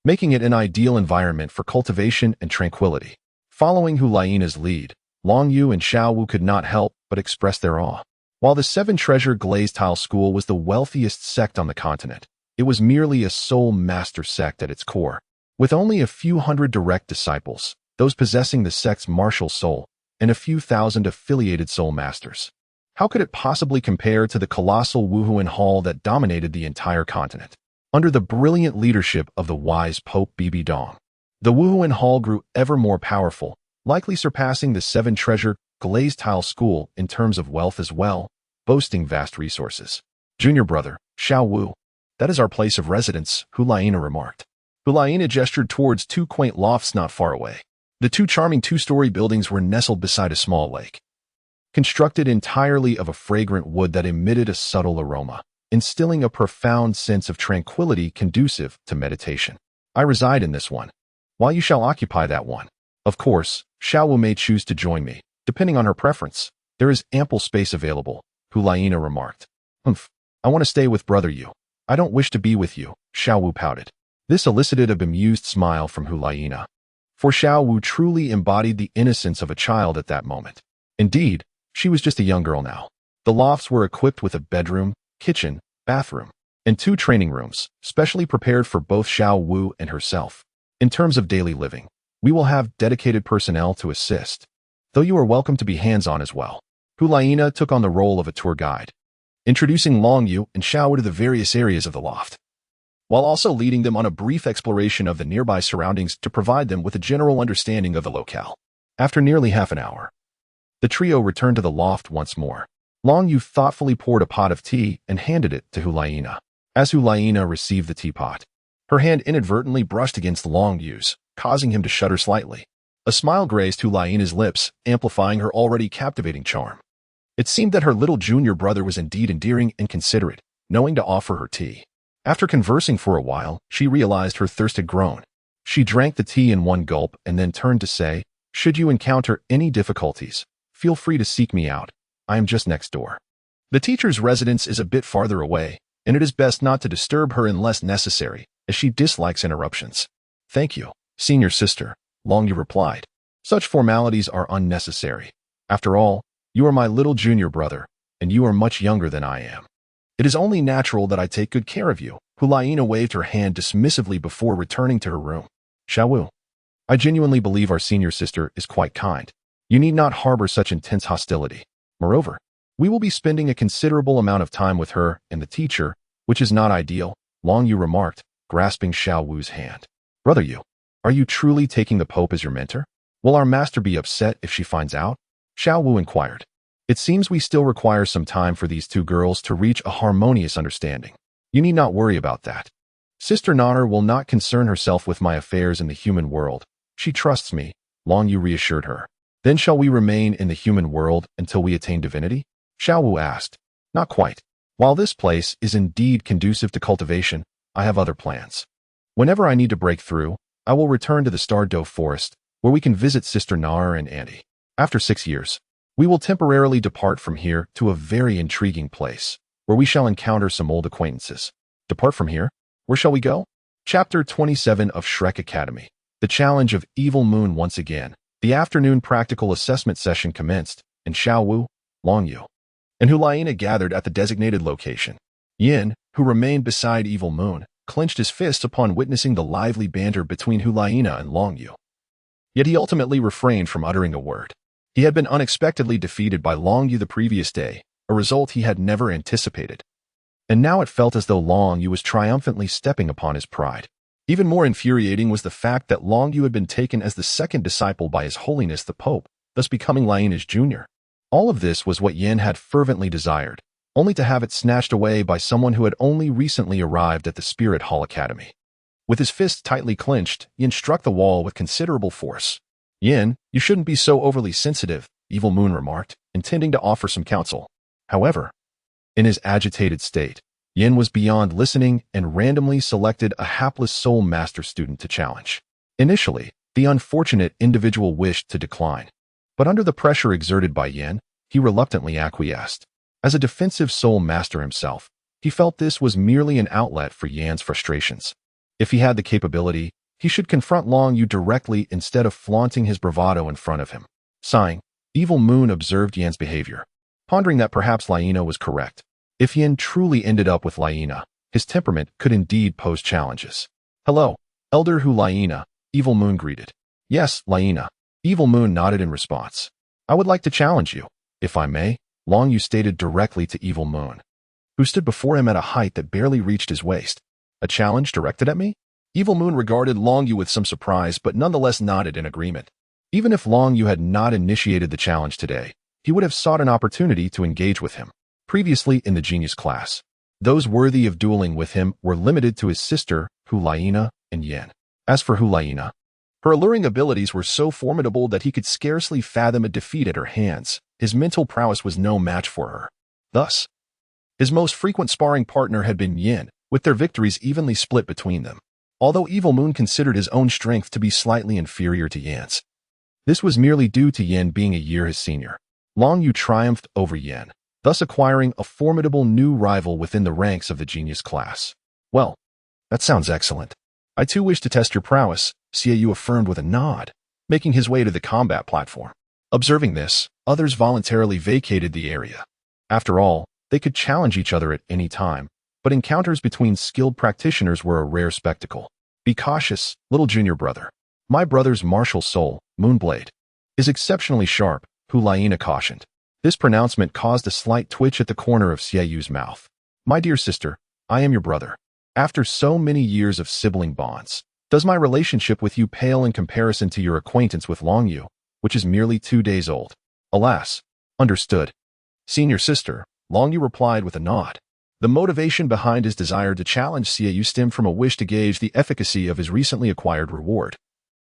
making it an ideal environment for cultivation and tranquility. Following Hulayina's lead, Long Yu and Xiao Wu could not help but express their awe. While the Seven Treasure Glazed Tile School was the wealthiest sect on the continent, it was merely a sole master sect at its core. With only a few hundred direct disciples, those possessing the sect's martial soul, and a few thousand affiliated soul masters. How could it possibly compare to the colossal Wuhuan Hall that dominated the entire continent? Under the brilliant leadership of the wise Pope Bibi Dong, the Wuhuan Hall grew ever more powerful, likely surpassing the Seven Treasure Glazed Tile School in terms of wealth as well, boasting vast resources. Junior brother, Xiao Wu, that is our place of residence, Hulayina remarked. Hulayina gestured towards two quaint lofts not far away. The two charming two-story buildings were nestled beside a small lake, constructed entirely of a fragrant wood that emitted a subtle aroma, instilling a profound sense of tranquility conducive to meditation. I reside in this one, while you shall occupy that one. Of course, Xiao Wu may choose to join me, depending on her preference. There is ample space available, Hulayina remarked. I want to stay with Brother Yu. I don't wish to be with you, Xiao Wu pouted. This elicited a bemused smile from Hulayina, for Xiao Wu truly embodied the innocence of a child at that moment. Indeed, she was just a young girl now. The lofts were equipped with a bedroom, kitchen, bathroom, and two training rooms, specially prepared for both Xiao Wu and herself. In terms of daily living, we will have dedicated personnel to assist, though you are welcome to be hands-on as well. Hulayina took on the role of a tour guide, introducing Long Yu and Xiao Wu to the various areas of the loft, while also leading them on a brief exploration of the nearby surroundings to provide them with a general understanding of the locale. After nearly half an hour, the trio returned to the loft once more. Long Yu thoughtfully poured a pot of tea and handed it to Hulayina. As Hulayina received the teapot, her hand inadvertently brushed against Long Yu's, causing him to shudder slightly. A smile graced Hulayina's lips, amplifying her already captivating charm. It seemed that her little junior brother was indeed endearing and considerate, knowing to offer her tea. After conversing for a while, she realized her thirst had grown. She drank the tea in one gulp and then turned to say, "Should you encounter any difficulties, feel free to seek me out. I am just next door." The teacher's residence is a bit farther away, and it is best not to disturb her unless necessary, as she dislikes interruptions. "Thank you, senior sister," Long Yu replied. "Such formalities are unnecessary. After all, you are my little junior brother, and you are much younger than I am. It is only natural that I take good care of you." Hulayina waved her hand dismissively before returning to her room. "Xiao Wu, I genuinely believe our senior sister is quite kind. You need not harbor such intense hostility. Moreover, we will be spending a considerable amount of time with her and the teacher, which is not ideal," Long Yu remarked, grasping Xiao Wu's hand. "Brother Yu, are you truly taking the Pope as your mentor? Will our master be upset if she finds out?" Xiao Wu inquired. "It seems we still require some time for these two girls to reach a harmonious understanding. You need not worry about that. Sister Nana will not concern herself with my affairs in the human world. She trusts me," Long Yu reassured her. "Then shall we remain in the human world until we attain divinity?" Xiao Wu asked. "Not quite. While this place is indeed conducive to cultivation, I have other plans. Whenever I need to break through, I will return to the Star Doe Forest, where we can visit Sister Nar and Auntie. After 6 years, we will temporarily depart from here to a very intriguing place, where we shall encounter some old acquaintances." "Depart from here? Where shall we go?" Chapter 27 of Shrek Academy. The challenge of Evil Moon once again. The afternoon practical assessment session commenced, and Xiao Wu, Long Yu, and Hulayina gathered at the designated location. Yin, who remained beside Evil Moon, clenched his fists upon witnessing the lively banter between Hulayina and Long Yu. Yet he ultimately refrained from uttering a word. He had been unexpectedly defeated by Long Yu the previous day, a result he had never anticipated. And now it felt as though Long Yu was triumphantly stepping upon his pride. Even more infuriating was the fact that Long Yu had been taken as the second disciple by His Holiness the Pope, thus becoming Laina's junior. All of this was what Yin had fervently desired, only to have it snatched away by someone who had only recently arrived at the Spirit Hall Academy. With his fists tightly clenched, Yin struck the wall with considerable force. Yin, you shouldn't be so overly sensitive, Evil Moon remarked, intending to offer some counsel. However, in his agitated state, Yin was beyond listening and randomly selected a hapless soul master student to challenge. Initially, the unfortunate individual wished to decline, but under the pressure exerted by Yin, he reluctantly acquiesced. As a defensive soul master himself, he felt this was merely an outlet for Yan's frustrations. If he had the capability, he should confront Long Yu directly instead of flaunting his bravado in front of him. Sighing, Evil Moon observed Yan's behavior, pondering that perhaps Laina was correct. If Yin truly ended up with Laina, his temperament could indeed pose challenges. Hello, Elder Hu Laina, Evil Moon greeted. Yes, Laina. Evil Moon nodded in response. I would like to challenge you, if I may, Long Yu stated directly to Evil Moon, who stood before him at a height that barely reached his waist. A challenge directed at me? Evil Moon regarded Long Yu with some surprise but nonetheless nodded in agreement. Even if Long Yu had not initiated the challenge today, he would have sought an opportunity to engage with him. Previously in the genius class, those worthy of dueling with him were limited to his sister, Hu Laina, and Yin. As for Hu Laina, her alluring abilities were so formidable that he could scarcely fathom a defeat at her hands. His mental prowess was no match for her. Thus, his most frequent sparring partner had been Yin, with their victories evenly split between them. Although Evil Moon considered his own strength to be slightly inferior to Yin's, this was merely due to Yin being a year his senior. Long Yu triumphed over Yin, thus acquiring a formidable new rival within the ranks of the genius class. Well, that sounds excellent. I too wish to test your prowess, Xiaoyu affirmed with a nod, making his way to the combat platform. Observing this, others voluntarily vacated the area. After all, they could challenge each other at any time, but encounters between skilled practitioners were a rare spectacle. Be cautious, little junior brother. My brother's martial soul, Moonblade, is exceptionally sharp, Hu Laina cautioned. This pronouncement caused a slight twitch at the corner of Xiaoyu's mouth. My dear sister, I am your brother. After so many years of sibling bonds, does my relationship with you pale in comparison to your acquaintance with Long Yu, which is merely 2 days old? Alas, understood. Senior sister, Long Yu replied with a nod. The motivation behind his desire to challenge Xiaoyu stemmed from a wish to gauge the efficacy of his recently acquired reward,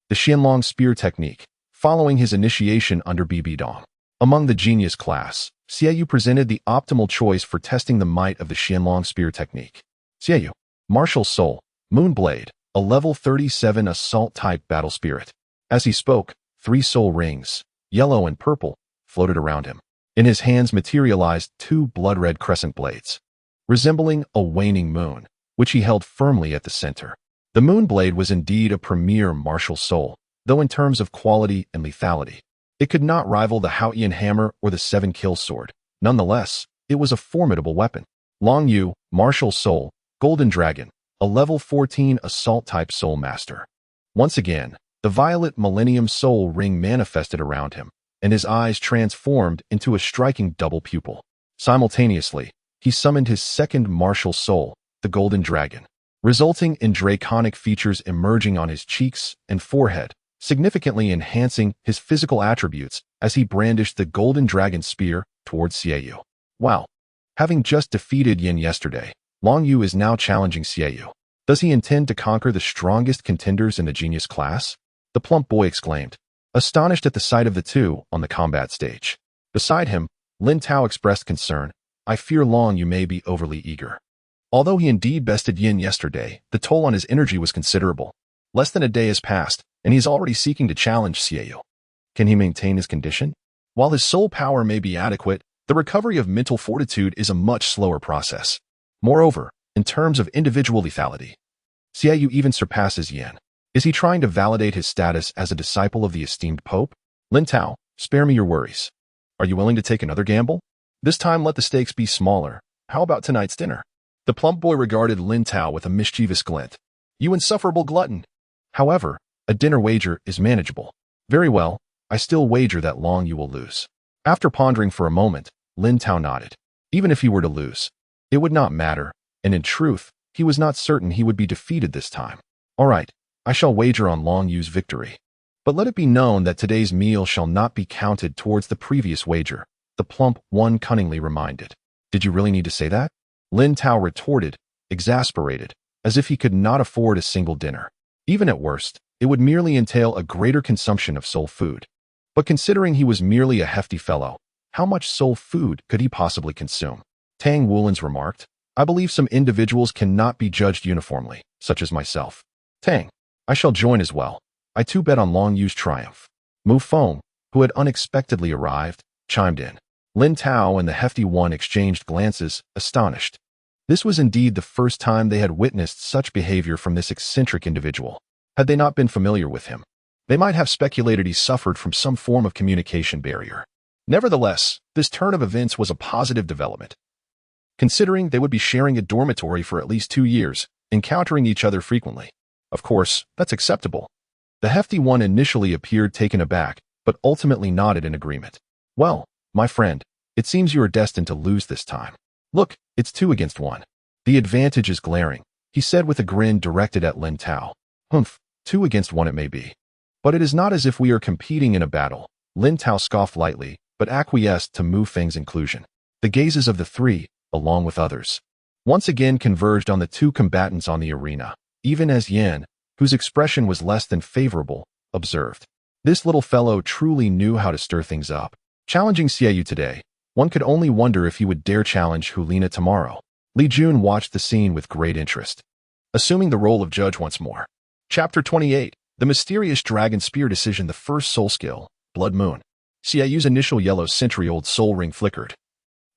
the Xianlong spear technique, following his initiation under Bibidong. Among the genius class, Xiaoyu presented the optimal choice for testing the might of the Xianlong spear technique. Xiaoyu, martial soul, Moonblade, a level 37 assault-type battle spirit. As he spoke, 3 soul rings, yellow and purple, floated around him. In his hands materialized 2 blood-red crescent blades, resembling a waning moon, which he held firmly at the center. The Moonblade was indeed a premier martial soul, though in terms of quality and lethality, it could not rival the Haotian hammer or the 7-kill sword. Nonetheless, it was a formidable weapon. Long Yu, martial soul, Golden Dragon, a level 14 assault-type soul master. Once again, the violet Millennium Soul ring manifested around him, and his eyes transformed into a striking double pupil. Simultaneously, he summoned his second martial soul, the Golden Dragon, resulting in draconic features emerging on his cheeks and forehead, significantly enhancing his physical attributes as he brandished the Golden Dragon spear towards Xiaoyu. Wow! Having just defeated Yin yesterday, Long Yu is now challenging Xiaoyu. Does he intend to conquer the strongest contenders in the genius class? The plump boy exclaimed, astonished at the sight of the two on the combat stage. Beside him, Yuntao expressed concern. I fear Long Yu may be overly eager. Although he indeed bested Yin yesterday, the toll on his energy was considerable. Less than a day has passed, and he is already seeking to challenge Xiaoyu. Can he maintain his condition? While his soul power may be adequate, the recovery of mental fortitude is a much slower process. Moreover, in terms of individual lethality, Xiaoyu even surpasses Yin. Is he trying to validate his status as a disciple of the esteemed Pope? Yuntao, spare me your worries. Are you willing to take another gamble? This time let the stakes be smaller. How about tonight's dinner? The plump boy regarded Yuntao with a mischievous glint. You insufferable glutton. However, a dinner wager is manageable. Very well, I still wager that Long Yu will lose. After pondering for a moment, Yuntao nodded. Even if he were to lose, it would not matter, and in truth, he was not certain he would be defeated this time. All right, I shall wager on Long Yu's victory. But let it be known that today's meal shall not be counted towards the previous wager, the plump one cunningly reminded. Did you really need to say that? Yuntao retorted, exasperated, as if he could not afford a single dinner. Even at worst, it would merely entail a greater consumption of soul food. But considering he was merely a hefty fellow, how much soul food could he possibly consume? Tang Wulin's remarked, I believe some individuals cannot be judged uniformly, such as myself. Tang, I shall join as well. I too bet on Long Yu's triumph. Mu Feng, who had unexpectedly arrived, chimed in. Lin Tao and the hefty one exchanged glances, astonished. This was indeed the first time they had witnessed such behavior from this eccentric individual. Had they not been familiar with him, they might have speculated he suffered from some form of communication barrier. Nevertheless, this turn of events was a positive development. Considering they would be sharing a dormitory for at least 2 years, encountering each other frequently. Of course, that's acceptable. The hefty one initially appeared taken aback, but ultimately nodded in agreement. Well, my friend, it seems you are destined to lose this time. Look, it's 2 against 1. The advantage is glaring, he said with a grin directed at Lin Tao. Humph, 2 against 1 it may be. But it is not as if we are competing in a battle. Lin Tao scoffed lightly, but acquiesced to Mu Feng's inclusion. The gazes of the 3, along with others, once again converged on the 2 combatants on the arena, even as Yan, whose expression was less than favorable, observed. This little fellow truly knew how to stir things up. Challenging Xiaoyu today, one could only wonder if he would dare challenge Hulina tomorrow. Li Jun watched the scene with great interest, assuming the role of judge once more. Chapter 28. The Mysterious Dragon Spear Decision. The first soul skill, Blood Moon. Xiaoyu's initial yellow century-old soul ring flickered,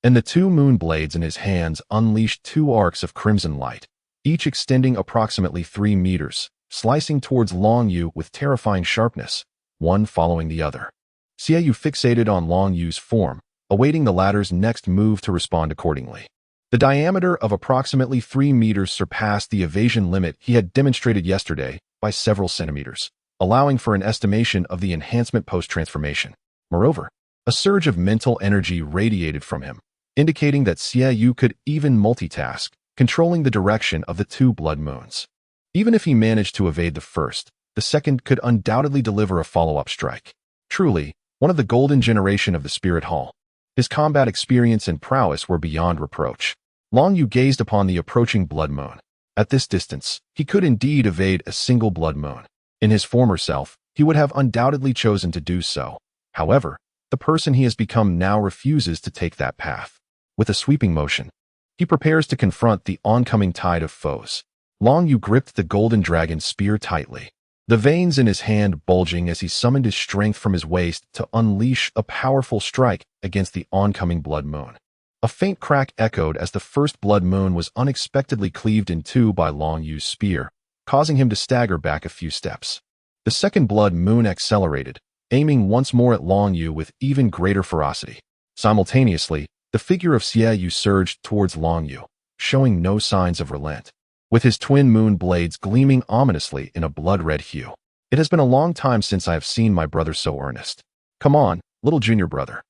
and the 2 moon blades in his hands unleashed 2 arcs of crimson light, each extending approximately 3 meters, slicing towards Long Yu with terrifying sharpness, one following the other. Xiaoyu fixated on Long Yu's form, awaiting the latter's next move to respond accordingly. The diameter of approximately 3 meters surpassed the evasion limit he had demonstrated yesterday by several centimeters, allowing for an estimation of the enhancement post-transformation. Moreover, a surge of mental energy radiated from him, indicating that Xiaoyu could even multitask, controlling the direction of the 2 blood moons. Even if he managed to evade the first, the second could undoubtedly deliver a follow-up strike. Truly, one of the golden generation of the Spirit Hall. His combat experience and prowess were beyond reproach. Long Yu gazed upon the approaching blood moon. At this distance, he could indeed evade a single blood moon. In his former self, he would have undoubtedly chosen to do so. However, the person he has become now refuses to take that path. With a sweeping motion, he prepares to confront the oncoming tide of foes. Long Yu gripped the golden dragon spear tightly, the veins in his hand bulging as he summoned his strength from his waist to unleash a powerful strike against the oncoming blood moon. A faint crack echoed as the first blood moon was unexpectedly cleaved in 2 by Long Yu's spear, causing him to stagger back a few steps. The second blood moon accelerated, aiming once more at Long Yu with even greater ferocity. Simultaneously, the figure of Xiaoyu surged towards Long Yu, showing no signs of relent, with his twin moon blades gleaming ominously in a blood-red hue. It has been a long time since I have seen my brother so earnest. Come on, little junior brother,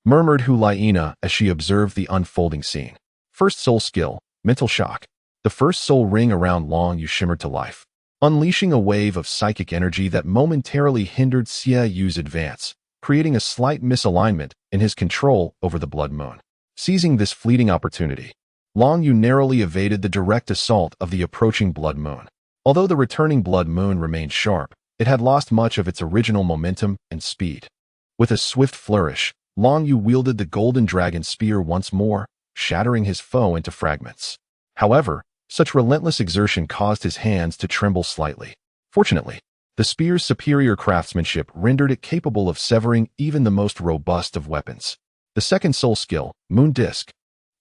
murmured Hulina as she observed the unfolding scene. First soul skill, Mental Shock. The first soul ring around Long Yu shimmered to life, unleashing a wave of psychic energy that momentarily hindered Xiaoyu's advance, creating a slight misalignment in his control over the blood moon. Seizing this fleeting opportunity, Long Yu narrowly evaded the direct assault of the approaching blood moon. Although the returning blood moon remained sharp, it had lost much of its original momentum and speed. With a swift flourish, Long Yu wielded the golden dragon spear once more, shattering his foe into fragments. However, such relentless exertion caused his hands to tremble slightly. Fortunately, the spear's superior craftsmanship rendered it capable of severing even the most robust of weapons. The second soul skill, Moon Disc.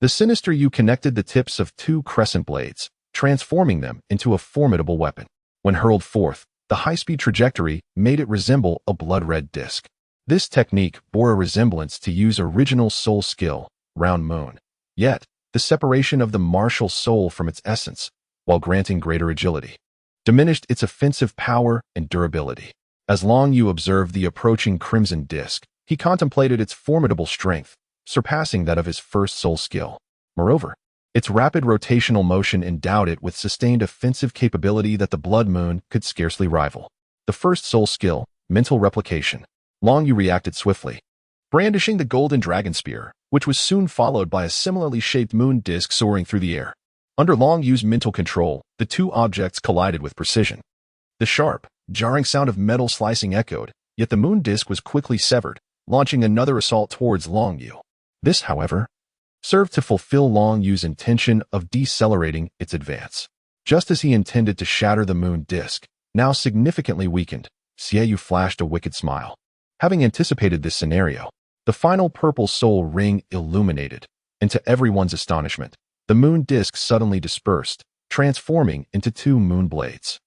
The sinister Yu connected the tips of 2 crescent blades, transforming them into a formidable weapon. When hurled forth, the high-speed trajectory made it resemble a blood-red disc. This technique bore a resemblance to Yu's original soul skill, Round Moon. Yet, the separation of the martial soul from its essence, while granting greater agility, diminished its offensive power and durability. As Long Yu observed the approaching crimson disc, he contemplated its formidable strength, surpassing that of his first soul skill. Moreover, its rapid rotational motion endowed it with sustained offensive capability that the blood moon could scarcely rival. The first soul skill, Mental Replication. Long Yu reacted swiftly, brandishing the golden dragon spear, which was soon followed by a similarly shaped moon disc soaring through the air. Under Long Yu's mental control, the 2 objects collided with precision. The sharp, Jarring sound of metal slicing echoed, yet the moon disk was quickly severed, launching another assault towards Long Yu. This, however, served to fulfill Long Yu's intention of decelerating its advance. Just as he intended to shatter the moon disk, now significantly weakened, Xiaoyu flashed a wicked smile. Having anticipated this scenario, the final purple soul ring illuminated, and to everyone's astonishment, the moon disk suddenly dispersed, transforming into two moon blades.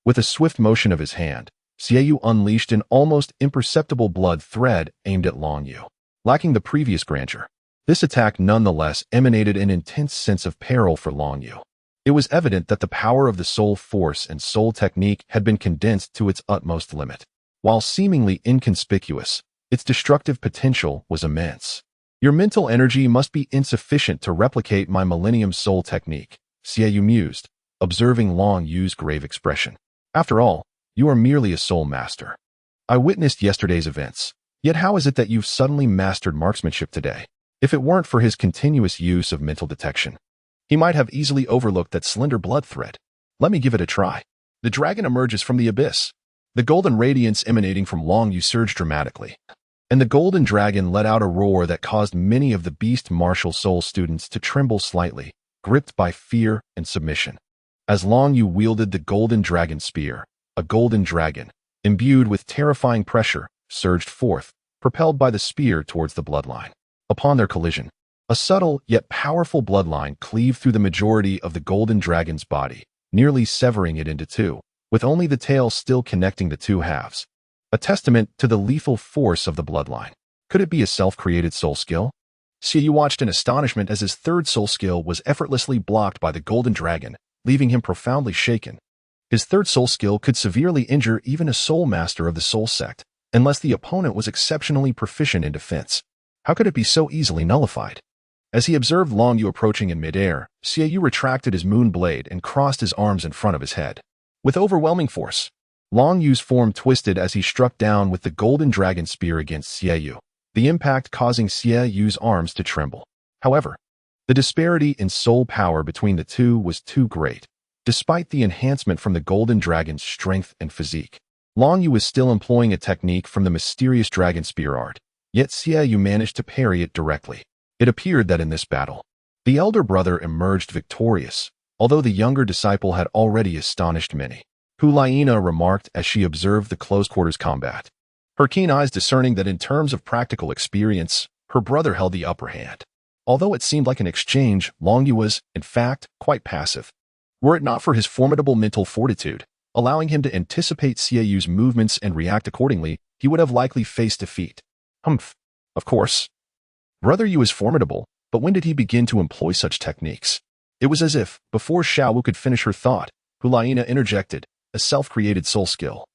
With a swift motion of his hand, Xiaoyu unleashed an almost imperceptible blood thread aimed at Long Yu. Lacking the previous grandeur, this attack nonetheless emanated an intense sense of peril for Long Yu. It was evident that the power of the soul force and soul technique had been condensed to its utmost limit. While seemingly inconspicuous, its destructive potential was immense. Your mental energy must be insufficient to replicate my Millennium Soul technique, Xiaoyu mused, observing Long Yu's grave expression. After all, you are merely a soul master. I witnessed yesterday's events, yet how is it that you've suddenly mastered marksmanship today? If it weren't for his continuous use of mental detection, he might have easily overlooked that slender blood thread. Let me give it a try. The dragon emerges from the abyss. The golden radiance emanating from Long Yu surged dramatically, and the golden dragon let out a roar that caused many of the beast martial soul students to tremble slightly, gripped by fear and submission. As Long Yu wielded the golden dragon spear, a golden dragon, imbued with terrifying pressure, surged forth, propelled by the spear towards the bloodline. Upon their collision, a subtle yet powerful bloodline cleaved through the majority of the golden dragon's body, nearly severing it into two, with only the tail still connecting the two halves. A testament to the lethal force of the bloodline. Could it be a self-created soul skill? Xiaoyu watched in astonishment as his third soul skill was effortlessly blocked by the golden dragon, leaving him profoundly shaken. His third soul skill could severely injure even a soul master of the soul sect, unless the opponent was exceptionally proficient in defense. How could it be so easily nullified? As he observed Long Yu approaching in midair, Xiaoyu retracted his moon blade and crossed his arms in front of his head. With overwhelming force, Long Yu's form twisted as he struck down with the golden dragon spear against Xiaoyu, the impact causing Xiaoyu's arms to tremble. However, the disparity in soul power between the two was too great. Despite the enhancement from the golden dragon's strength and physique, Long Yu was still employing a technique from the mysterious dragon spear art, yet Xiaoyu managed to parry it directly. It appeared that in this battle, the elder brother emerged victorious, although the younger disciple had already astonished many. Hulaina remarked as she observed the close-quarters combat, her keen eyes discerning that in terms of practical experience, her brother held the upper hand. Although it seemed like an exchange, Long Yu was, in fact, quite passive. Were it not for his formidable mental fortitude, allowing him to anticipate Xiaoyu's movements and react accordingly, he would have likely faced defeat. Humph. Of course. Brother Yu is formidable, but when did he begin to employ such techniques? It was as if, before Xiaowu could finish her thought, Hulaina interjected, a self-created soul skill.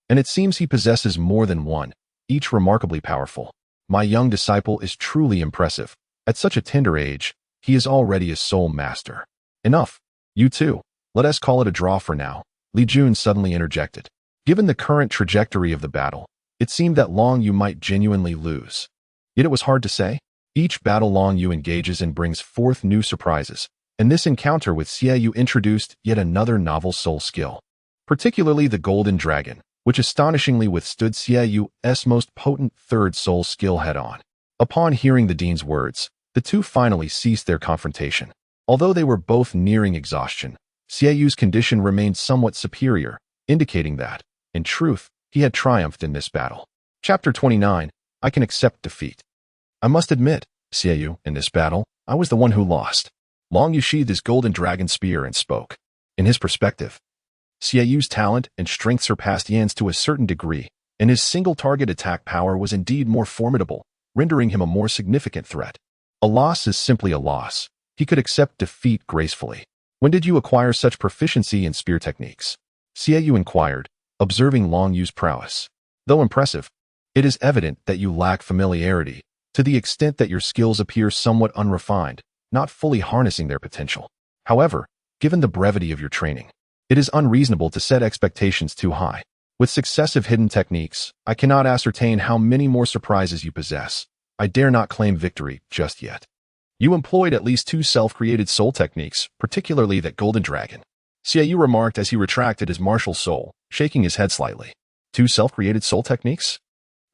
And it seems he possesses more than one, each remarkably powerful. My young disciple is truly impressive. At such a tender age, he is already a soul master. Enough. You too. Let us call it a draw for now, Li Jun suddenly interjected. Given the current trajectory of the battle, it seemed that Long Yu might genuinely lose. Yet it was hard to say. Each battle Long Yu engages in brings forth new surprises, and this encounter with Xiaoyu introduced yet another novel soul skill, particularly the Golden Dragon, which astonishingly withstood Xiaoyu's most potent third soul skill head-on. Upon hearing the dean's words, the two finally ceased their confrontation. Although they were both nearing exhaustion, Xiaoyu's condition remained somewhat superior, indicating that, in truth, he had triumphed in this battle. Chapter 29. I can accept defeat. I must admit, Xiaoyu, in this battle, I was the one who lost. Long Yu sheathed his golden dragon spear and spoke. In his perspective, Xiaoyu's talent and strength surpassed Yan's to a certain degree, and his single-target attack power was indeed more formidable, rendering him a more significant threat. A loss is simply a loss. He could accept defeat gracefully. When did you acquire such proficiency in spear techniques? Xiaoyu inquired, observing Long Yu's prowess. Though impressive, it is evident that you lack familiarity, to the extent that your skills appear somewhat unrefined, not fully harnessing their potential. However, given the brevity of your training, it is unreasonable to set expectations too high. With successive hidden techniques, I cannot ascertain how many more surprises you possess. I dare not claim victory just yet. You employed at least two self-created soul techniques, particularly that Golden Dragon. Xiaoyu remarked as he retracted his martial soul, shaking his head slightly. 2 self-created soul techniques?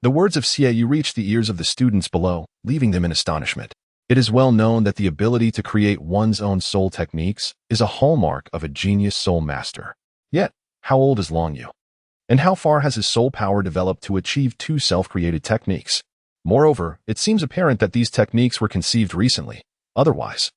The words of Xiaoyu reached the ears of the students below, leaving them in astonishment. It is well known that the ability to create one's own soul techniques is a hallmark of a genius soul master. Yet, how old is Long Yu? And how far has his soul power developed to achieve 2 self-created techniques? Moreover, it seems apparent that these techniques were conceived recently. Otherwise,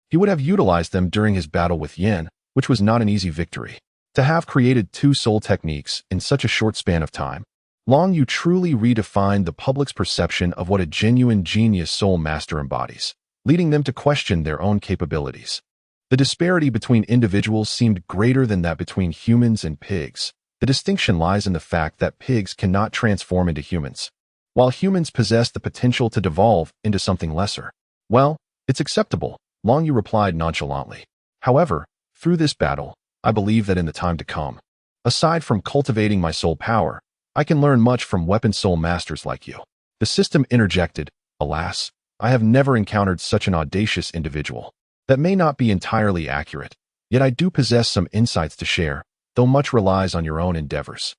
he would have utilized them during his battle with Yan, which was not an easy victory. To have created 2 soul techniques in such a short span of time, Long Yu truly redefined the public's perception of what a genuine genius soul master embodies, leading them to question their own capabilities. The disparity between individuals seemed greater than that between humans and pigs. The distinction lies in the fact that pigs cannot transform into humans, while humans possess the potential to devolve into something lesser. Well, it's acceptable, Long Yu replied nonchalantly. However, through this battle, I believe that in the time to come, aside from cultivating my soul power, I can learn much from weapon soul masters like you. The system interjected, alas, I have never encountered such an audacious individual. That may not be entirely accurate, yet I do possess some insights to share, though much relies on your own endeavors.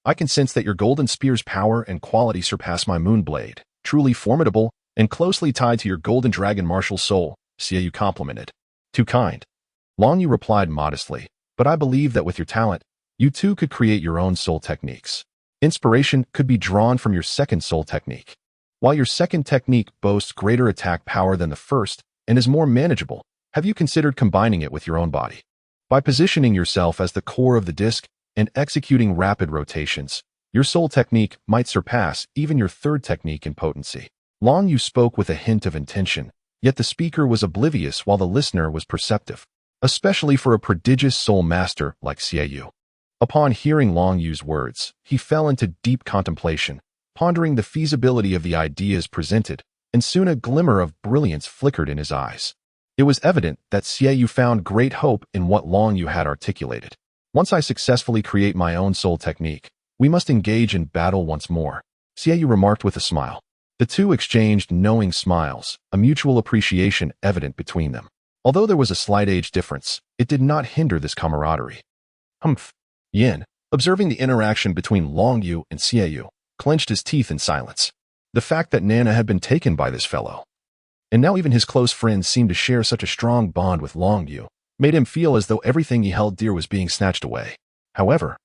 I can sense that your golden spear's power and quality surpass my moon blade, truly formidable and closely tied to your golden dragon martial soul, Xiaoyu complimented. Too kind. Long Yu replied modestly, but I believe that with your talent, you too could create your own soul techniques. Inspiration could be drawn from your second soul technique. While your second technique boasts greater attack power than the first and is more manageable, have you considered combining it with your own body? By positioning yourself as the core of the disc and executing rapid rotations, your soul technique might surpass even your third technique in potency. Long Yu spoke with a hint of intention, yet the speaker was oblivious while the listener was perceptive, especially for a prodigious soul master like Xiaoyu. Upon hearing Long Yu's words, he fell into deep contemplation, pondering the feasibility of the ideas presented, and soon a glimmer of brilliance flickered in his eyes. It was evident that Xiaoyu found great hope in what Long Yu had articulated. Once I successfully create my own soul technique, we must engage in battle once more, Xiaoyu remarked with a smile. The two exchanged knowing smiles, a mutual appreciation evident between them. Although there was a slight age difference, it did not hinder this camaraderie. Humph. Yin, observing the interaction between Long Yu and Xiaoyu, clenched his teeth in silence. The fact that Nana had been taken by this fellow, and now even his close friends seemed to share such a strong bond with Long Yu, made him feel as though everything he held dear was being snatched away. However,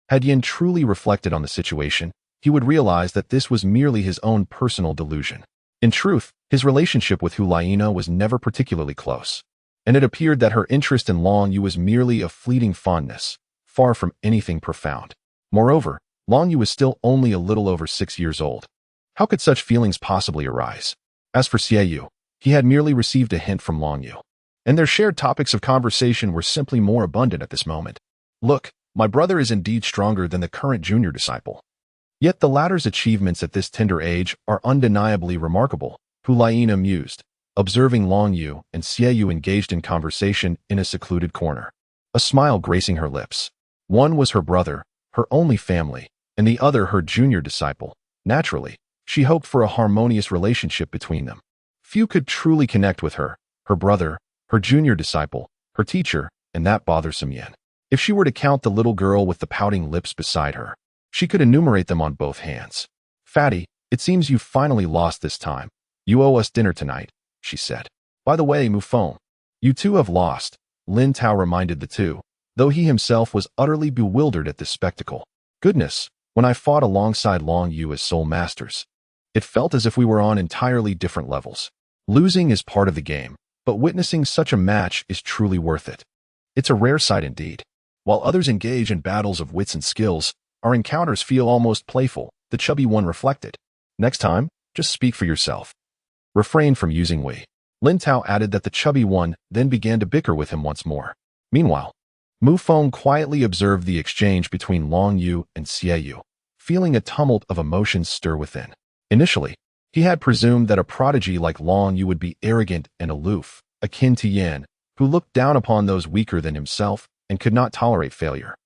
had Yin truly reflected on the situation, he would realize that this was merely his own personal delusion. In truth, his relationship with Hulaina was never particularly close, and it appeared that her interest in Long Yu was merely a fleeting fondness, far from anything profound. Moreover, Long Yu was still only a little over 6 years old. How could such feelings possibly arise? As for Xiaoyu, he had merely received a hint from Long Yu, and their shared topics of conversation were simply more abundant at this moment. Look, my brother is indeed stronger than the current junior disciple. Yet the latter's achievements at this tender age are undeniably remarkable, Hulaina mused, observing Long Yu and Xiaoyu engaged in conversation in a secluded corner, a smile gracing her lips. One was her brother, her only family, and the other her junior disciple. Naturally, she hoped for a harmonious relationship between them. Few could truly connect with her, her brother, her junior disciple, her teacher, and that bothersome Yin. If she were to count the little girl with the pouting lips beside her, she could enumerate them on both hands. Fatty, it seems you've finally lost this time. You owe us dinner tonight, she said. By the way, Mufong, you two have lost, Lin Tao reminded the two, though he himself was utterly bewildered at this spectacle. Goodness, when I fought alongside Long Yu as soul masters, it felt as if we were on entirely different levels. Losing is part of the game, but witnessing such a match is truly worth it. It's a rare sight indeed. While others engage in battles of wits and skills, our encounters feel almost playful, the chubby one reflected. Next time, just speak for yourself. Refrain from using we. Lin Tao added that the chubby one then began to bicker with him once more. Meanwhile, Mufong quietly observed the exchange between Long Yu and Xiaoyu, feeling a tumult of emotions stir within. Initially, he had presumed that a prodigy like Long Yu would be arrogant and aloof, akin to Yan, who looked down upon those weaker than himself and could not tolerate failure,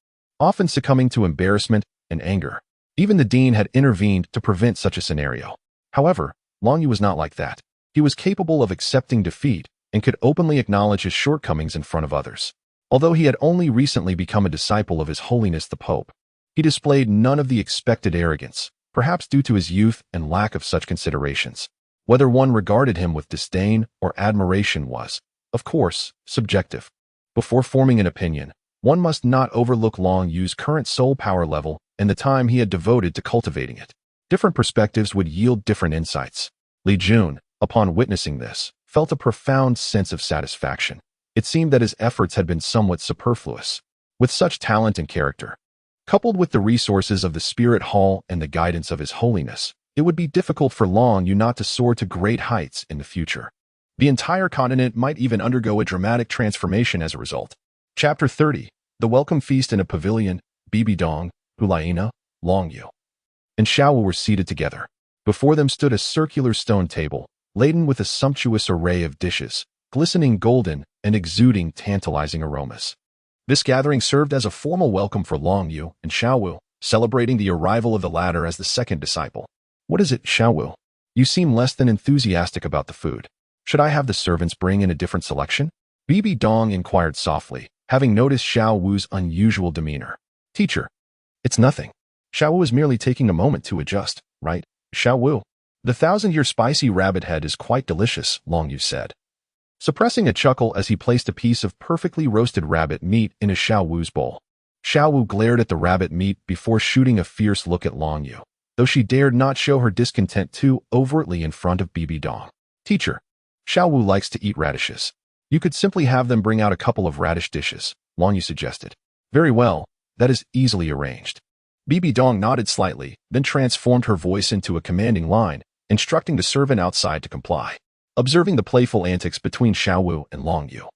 often succumbing to embarrassment and anger. Even the dean had intervened to prevent such a scenario. However, Long Yu was not like that. He was capable of accepting defeat and could openly acknowledge his shortcomings in front of others. Although he had only recently become a disciple of His Holiness the Pope, He displayed none of the expected arrogance, perhaps due to his youth and lack of such considerations. Whether one regarded him with disdain or admiration was, of course, subjective. Before forming an opinion, one must not overlook Long Yu's current soul power level and the time he had devoted to cultivating it. Different perspectives would yield different insights. Li Jun, upon witnessing this, felt a profound sense of satisfaction. It seemed that his efforts had been somewhat superfluous. With such talent and character, coupled with the resources of the Spirit Hall and the guidance of His Holiness, it would be difficult for Long Yu not to soar to great heights in the future. The entire continent might even undergo a dramatic transformation as a result. Chapter 30. The Welcome Feast in a Pavilion. Bibi Dong, Hulaina, Long Yu, and Xiaowu were seated together. Before them stood a circular stone table, laden with a sumptuous array of dishes, glistening golden and exuding tantalizing aromas. This gathering served as a formal welcome for Long Yu and Xiaowu, celebrating the arrival of the latter as the second disciple. What is it, Xiaowu? You seem less than enthusiastic about the food. Should I have the servants bring in a different selection? Bibi Dong inquired softly, having noticed Xiaowu's unusual demeanor. Teacher, it's nothing. Xiaowu is merely taking a moment to adjust, right, Xiaowu? The 1,000-year spicy rabbit head is quite delicious, Long Yu said, suppressing a chuckle as he placed a piece of perfectly roasted rabbit meat in Xiaowu's bowl. Xiaowu glared at the rabbit meat before shooting a fierce look at Long Yu, though she dared not show her discontent too overtly in front of Bibi Dong. Teacher, Xiaowu likes to eat radishes. You could simply have them bring out a couple of radish dishes, Long Yu suggested. Very well, that is easily arranged. Bibi Dong nodded slightly, then transformed her voice into a commanding line, instructing the servant outside to comply. Observing the playful antics between Xiaowu and Long Yu,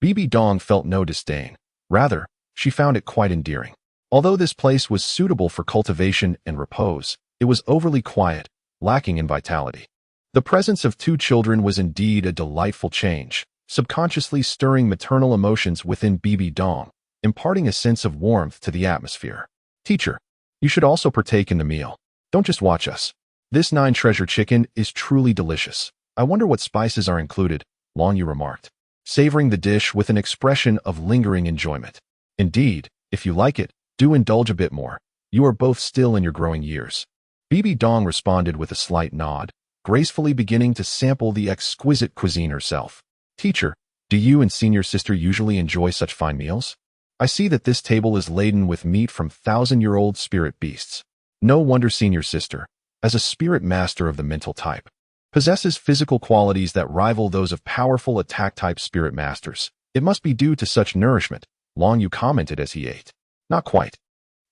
Bibi Dong felt no disdain. Rather, she found it quite endearing. Although this place was suitable for cultivation and repose, it was overly quiet, lacking in vitality. The presence of two children was indeed a delightful change, subconsciously stirring maternal emotions within Bibi Dong, imparting a sense of warmth to the atmosphere. Teacher, you should also partake in the meal. Don't just watch us. This 9-treasure chicken is truly delicious. I wonder what spices are included, Long Yu remarked, savoring the dish with an expression of lingering enjoyment. Indeed, if you like it, do indulge a bit more. You are both still in your growing years. Bibi Dong responded with a slight nod, gracefully beginning to sample the exquisite cuisine herself. Teacher, do you and senior sister usually enjoy such fine meals? I see that this table is laden with meat from 1,000-year-old spirit beasts. No wonder senior sister, as a spirit master of the mental type, possesses physical qualities that rival those of powerful attack-type spirit masters. It must be due to such nourishment, Long Yu commented as he ate. Not quite.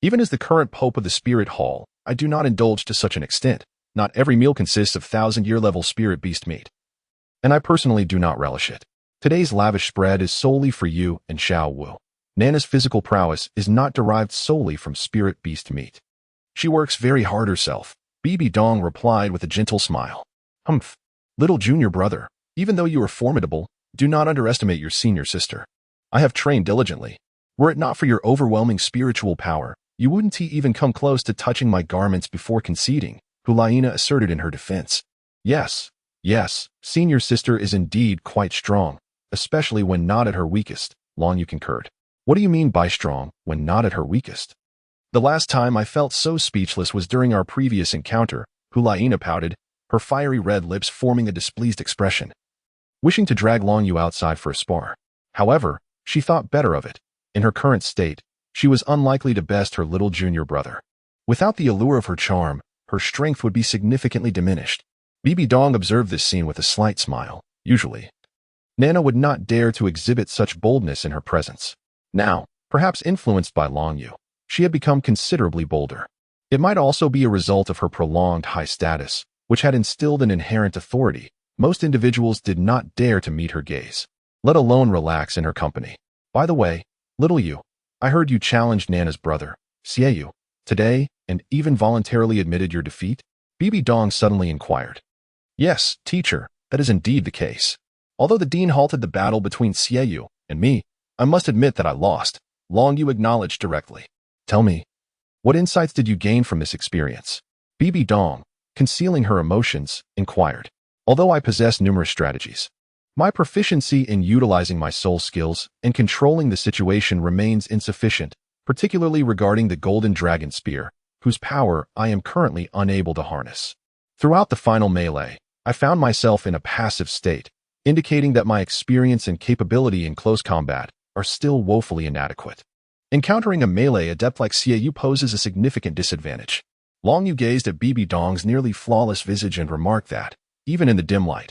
Even as the current pope of the Spirit Hall, I do not indulge to such an extent. Not every meal consists of 1,000-year-level spirit beast meat, and I personally do not relish it. Today's lavish spread is solely for you and Xiaowu. Nana's physical prowess is not derived solely from spirit beast meat. She works very hard herself, Bibi Dong replied with a gentle smile. Humph. Little junior brother, even though you are formidable, do not underestimate your senior sister. I have trained diligently. Were it not for your overwhelming spiritual power, you wouldn't even come close to touching my garments before conceding, Hulaina asserted in her defense. Yes, senior sister is indeed quite strong, especially when not at her weakest, Long Yu concurred. What do you mean by strong when not at her weakest? The last time I felt so speechless was during our previous encounter, Hulaina pouted, her fiery red lips forming a displeased expression, wishing to drag Long Yu outside for a spar. However, she thought better of it. In her current state, she was unlikely to best her little junior brother. Without the allure of her charm, her strength would be significantly diminished. Bibi Dong observed this scene with a slight smile. Usually, Nana would not dare to exhibit such boldness in her presence. Now, perhaps influenced by Long Yu, she had become considerably bolder. It might also be a result of her prolonged high status, which had instilled an inherent authority. Most individuals did not dare to meet her gaze, let alone relax in her company. By the way, little Yu, I heard you challenged Nana's brother, Xiaoyu, today, and even voluntarily admitted your defeat? Bibi Dong suddenly inquired. Yes, teacher, that is indeed the case. Although the dean halted the battle between Xiaoyu and me, I must admit that I lost, Long Yu acknowledged directly. Tell me, what insights did you gain from this experience? Bibi Dong, concealing her emotions, inquired. Although I possess numerous strategies, my proficiency in utilizing my soul skills and controlling the situation remains insufficient, particularly regarding the Golden Dragon Spear, whose power I am currently unable to harness. Throughout the final melee, I found myself in a passive state, indicating that my experience and capability in close combat are still woefully inadequate. Encountering a melee adept like Xiaoyu poses a significant disadvantage. Long Yu gazed at Bibi Dong's nearly flawless visage and remarked that, even in the dim light,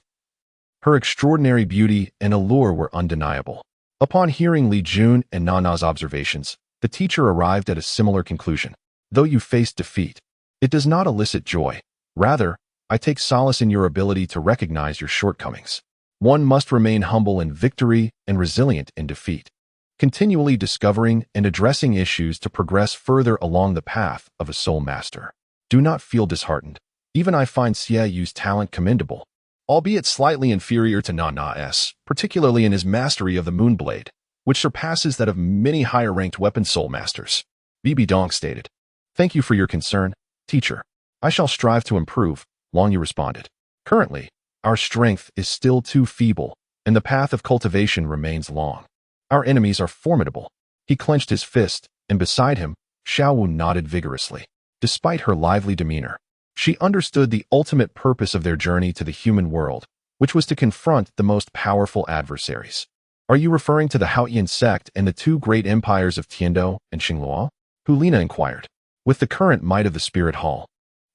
her extraordinary beauty and allure were undeniable. Upon hearing Li Jun and Nana's observations, the teacher arrived at a similar conclusion. Though you faced defeat, it does not elicit joy. Rather, I take solace in your ability to recognize your shortcomings. One must remain humble in victory and resilient in defeat, continually discovering and addressing issues to progress further along the path of a soul master. Do not feel disheartened. Even I find Xiaoyu's talent commendable, albeit slightly inferior to Nana's, particularly in his mastery of the Moonblade, which surpasses that of many higher-ranked weapon soul masters. Bibi Dong stated. Thank you for your concern, teacher. I shall strive to improve, Long Yu responded. Currently, our strength is still too feeble, and the path of cultivation remains long. Our enemies are formidable. He clenched his fist, and beside him, Xiaowu nodded vigorously. Despite her lively demeanor, she understood the ultimate purpose of their journey to the human world, which was to confront the most powerful adversaries. Are you referring to the Haoyan sect and the two great empires of Tiandou and Xingluo? Hulina inquired. With the current might of the Spirit Hall,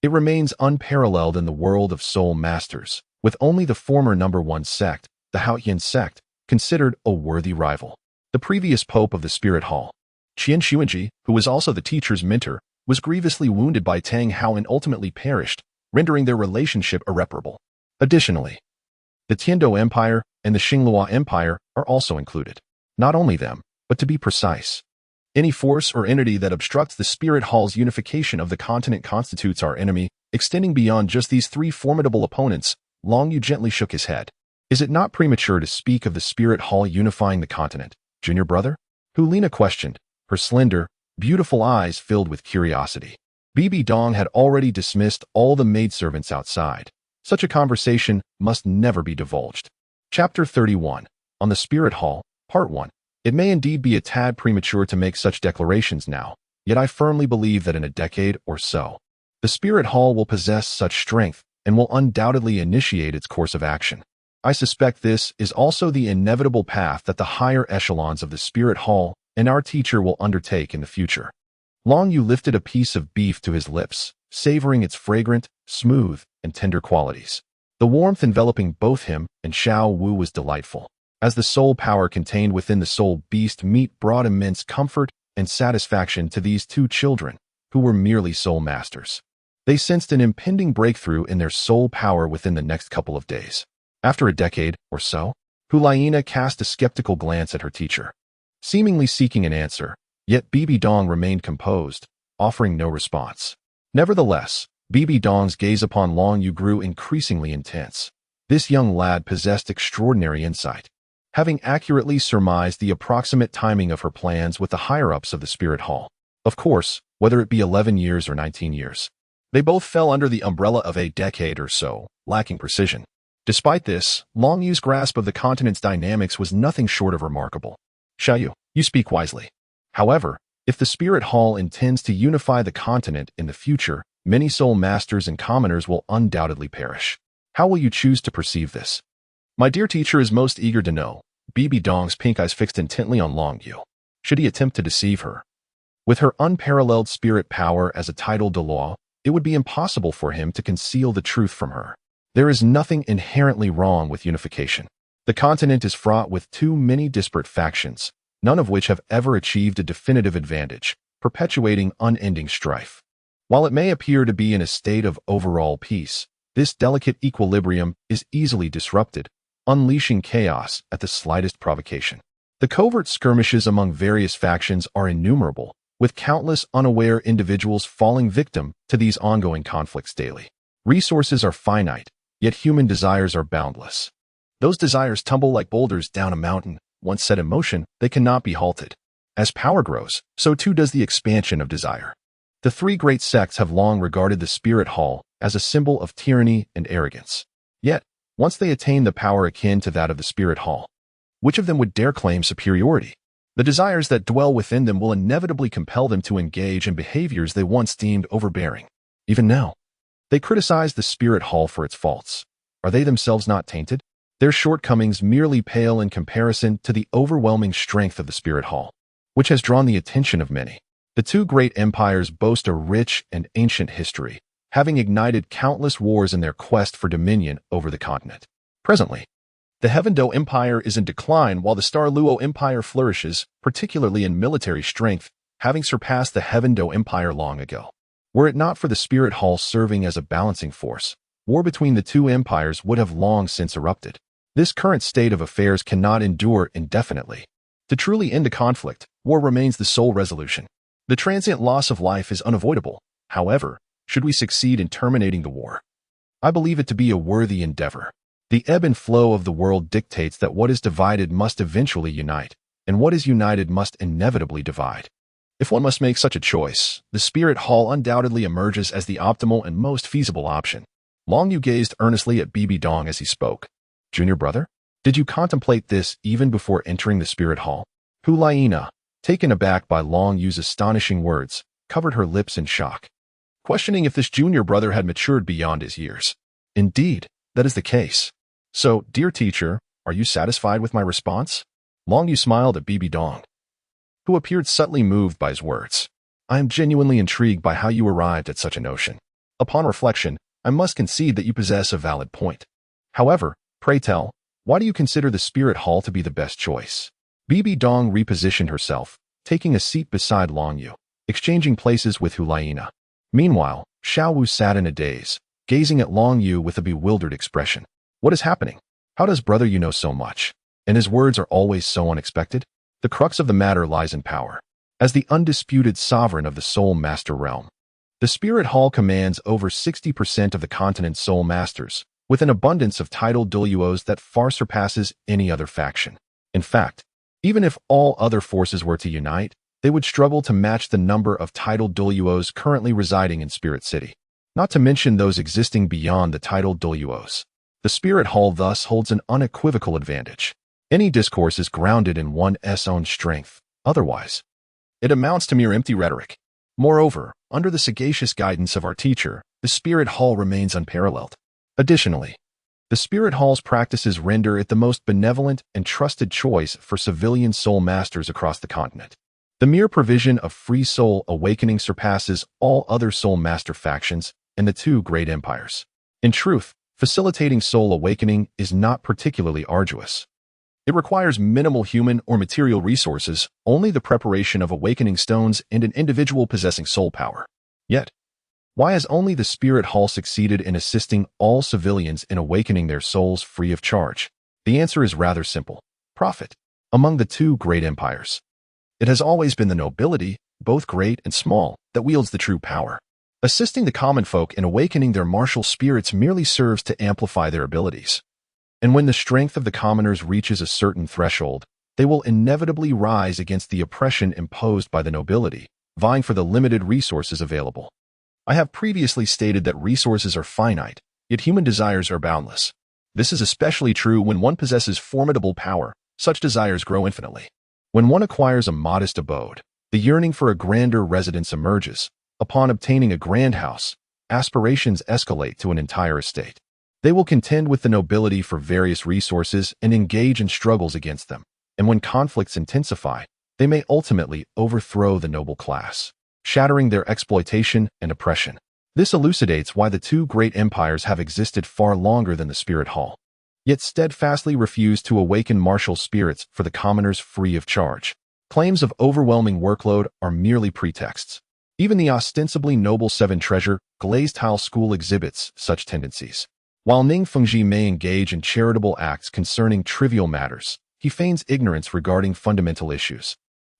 it remains unparalleled in the world of soul masters, with only the former number one sect, the Haoyan sect, considered a worthy rival. The previous pope of the Spirit Hall, Qian Xuanji, who was also the teacher's mentor, was grievously wounded by Tang Hao and ultimately perished, rendering their relationship irreparable. Additionally, the Tiandou Empire and the Xingluo Empire are also included. Not only them, but to be precise, any force or entity that obstructs the Spirit Hall's unification of the continent constitutes our enemy, extending beyond just these three formidable opponents. Long Yu gently shook his head. Is it not premature to speak of the Spirit Hall unifying the continent, junior brother? Hulina questioned, her slender, beautiful eyes filled with curiosity. Bibi Dong had already dismissed all the maidservants outside. Such a conversation must never be divulged. Chapter 31. On the Spirit Hall, Part 1. It may indeed be a tad premature to make such declarations now, yet I firmly believe that in a decade or so, the Spirit Hall will possess such strength and will undoubtedly initiate its course of action. I suspect this is also the inevitable path that the higher echelons of the Spirit Hall and our teacher will undertake in the future. Long Yu lifted a piece of beef to his lips, savoring its fragrant, smooth, and tender qualities. The warmth enveloping both him and Xiao Wu was delightful, as the soul power contained within the soul beast meat brought immense comfort and satisfaction to these two children, who were merely soul masters. They sensed an impending breakthrough in their soul power within the next couple of days. After a decade or so, Hulina cast a skeptical glance at her teacher, seemingly seeking an answer, yet Bibi Dong remained composed, offering no response. Nevertheless, Bibi Dong's gaze upon Long Yu grew increasingly intense. This young lad possessed extraordinary insight, having accurately surmised the approximate timing of her plans with the higher-ups of the Spirit Hall. Of course, whether it be 11 years or 19 years, they both fell under the umbrella of a decade or so, lacking precision. Despite this, Long Yu's grasp of the continent's dynamics was nothing short of remarkable. Xiaoyu, you speak wisely. However, if the Spirit Hall intends to unify the continent in the future, many soul masters and commoners will undoubtedly perish. How will you choose to perceive this? My dear teacher is most eager to know. Bibi Dong's pink eyes fixed intently on Long Yu. Should he attempt to deceive her? With her unparalleled spirit power as a title Douluo, it would be impossible for him to conceal the truth from her. There is nothing inherently wrong with unification. The continent is fraught with too many disparate factions, none of which have ever achieved a definitive advantage, perpetuating unending strife. While it may appear to be in a state of overall peace, this delicate equilibrium is easily disrupted, unleashing chaos at the slightest provocation. The covert skirmishes among various factions are innumerable, with countless unaware individuals falling victim to these ongoing conflicts daily. Resources are finite, yet human desires are boundless. Those desires tumble like boulders down a mountain. Once set in motion, they cannot be halted. As power grows, so too does the expansion of desire. The three great sects have long regarded the Spirit Hall as a symbol of tyranny and arrogance. Yet, once they attain the power akin to that of the Spirit Hall, which of them would dare claim superiority? The desires that dwell within them will inevitably compel them to engage in behaviors they once deemed overbearing. Even now, they criticize the spirit hall for its faults. Are they themselves not tainted? Their shortcomings merely pale in comparison to the overwhelming strength of the spirit hall, which has drawn the attention of many. The two great empires boast a rich and ancient history, having ignited countless wars in their quest for dominion over the continent. Presently, the Heavendou Empire is in decline while the Star Luo Empire flourishes, particularly in military strength, having surpassed the Heavendou Empire long ago. Were it not for the Spirit Hall serving as a balancing force, war between the two empires would have long since erupted. This current state of affairs cannot endure indefinitely. To truly end a conflict, war remains the sole resolution. The transient loss of life is unavoidable. However, should we succeed in terminating the war, I believe it to be a worthy endeavor. The ebb and flow of the world dictates that what is divided must eventually unite, and what is united must inevitably divide. If one must make such a choice, the Spirit Hall undoubtedly emerges as the optimal and most feasible option. Long Yu gazed earnestly at Bibi Dong as he spoke. Junior brother, did you contemplate this even before entering the Spirit Hall? Hu Laina, taken aback by Long Yu's astonishing words, covered her lips in shock, questioning if this junior brother had matured beyond his years. Indeed, that is the case. So, dear teacher, are you satisfied with my response? Long Yu smiled at Bibi Dong, who appeared subtly moved by his words. I am genuinely intrigued by how you arrived at such a notion. Upon reflection, I must concede that you possess a valid point. However, pray tell, why do you consider the Spirit Hall to be the best choice? Bibi Dong repositioned herself, taking a seat beside Long Yu, exchanging places with Hulaina. Meanwhile, Xiao Wu sat in a daze, gazing at Long Yu with a bewildered expression. What is happening? How does brother you know so much? And his words are always so unexpected? The crux of the matter lies in power. As the undisputed sovereign of the Soul Master realm, the Spirit Hall commands over 60% of the continent's Soul Masters, with an abundance of titled Douluos that far surpasses any other faction. In fact, even if all other forces were to unite, they would struggle to match the number of titled Douluos currently residing in Spirit City, not to mention those existing beyond the titled Douluos. The Spirit Hall thus holds an unequivocal advantage. Any discourse is grounded in one's own strength. Otherwise, it amounts to mere empty rhetoric. Moreover, under the sagacious guidance of our teacher, the Spirit Hall remains unparalleled. Additionally, the Spirit Hall's practices render it the most benevolent and trusted choice for civilian soul masters across the continent. The mere provision of free soul awakening surpasses all other soul master factions and the two great empires. In truth, facilitating soul awakening is not particularly arduous. It requires minimal human or material resources, only the preparation of awakening stones and an individual possessing soul power. Yet, why has only the Spirit Hall succeeded in assisting all civilians in awakening their souls free of charge? The answer is rather simple. Profit. Among the two great empires, it has always been the nobility, both great and small, that wields the true power. Assisting the common folk in awakening their martial spirits merely serves to amplify their abilities. And when the strength of the commoners reaches a certain threshold, they will inevitably rise against the oppression imposed by the nobility, vying for the limited resources available. I have previously stated that resources are finite, yet human desires are boundless. This is especially true when one possesses formidable power. Such desires grow infinitely. When one acquires a modest abode, the yearning for a grander residence emerges. Upon obtaining a grand house, aspirations escalate to an entire estate. They will contend with the nobility for various resources and engage in struggles against them. And when conflicts intensify, they may ultimately overthrow the noble class, shattering their exploitation and oppression. This elucidates why the two great empires have existed far longer than the Spirit Hall, yet steadfastly refuse to awaken martial spirits for the commoners free of charge. Claims of overwhelming workload are merely pretexts. Even the ostensibly noble Seven Treasure Glazed Tile School exhibits such tendencies. While Ning Fengji may engage in charitable acts concerning trivial matters, he feigns ignorance regarding fundamental issues.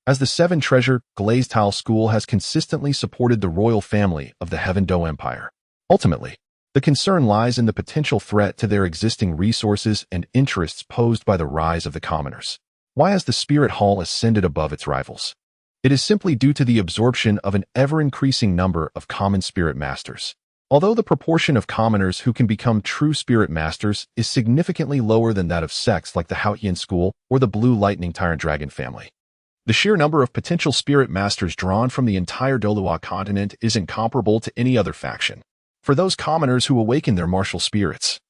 As the Seven Treasure Glazed Tile School has consistently supported the royal family of the Heavendou Empire. Ultimately, the concern lies in the potential threat to their existing resources and interests posed by the rise of the commoners. Why has the Spirit Hall ascended above its rivals? It is simply due to the absorption of an ever-increasing number of common spirit masters. Although the proportion of commoners who can become true spirit masters is significantly lower than that of sects like the Haotian School or the Blue Lightning Tyrant Dragon family, The sheer number of potential spirit masters drawn from the entire Douluo Continent is incomparable to any other faction. For those commoners who awaken their martial spirits,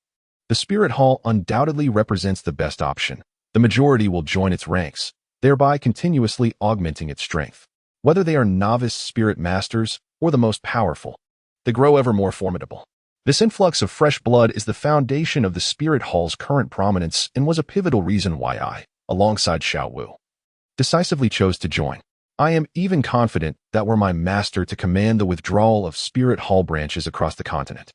the Spirit Hall undoubtedly represents the best option. The majority will join its ranks, thereby continuously augmenting its strength. Whether they are novice spirit masters or the most powerful, they grow ever more formidable. This influx of fresh blood is the foundation of the Spirit Hall's current prominence and was a pivotal reason why I, alongside Xiaowu, decisively chose to join. I am even confident that were my master to command the withdrawal of Spirit Hall branches across the continent,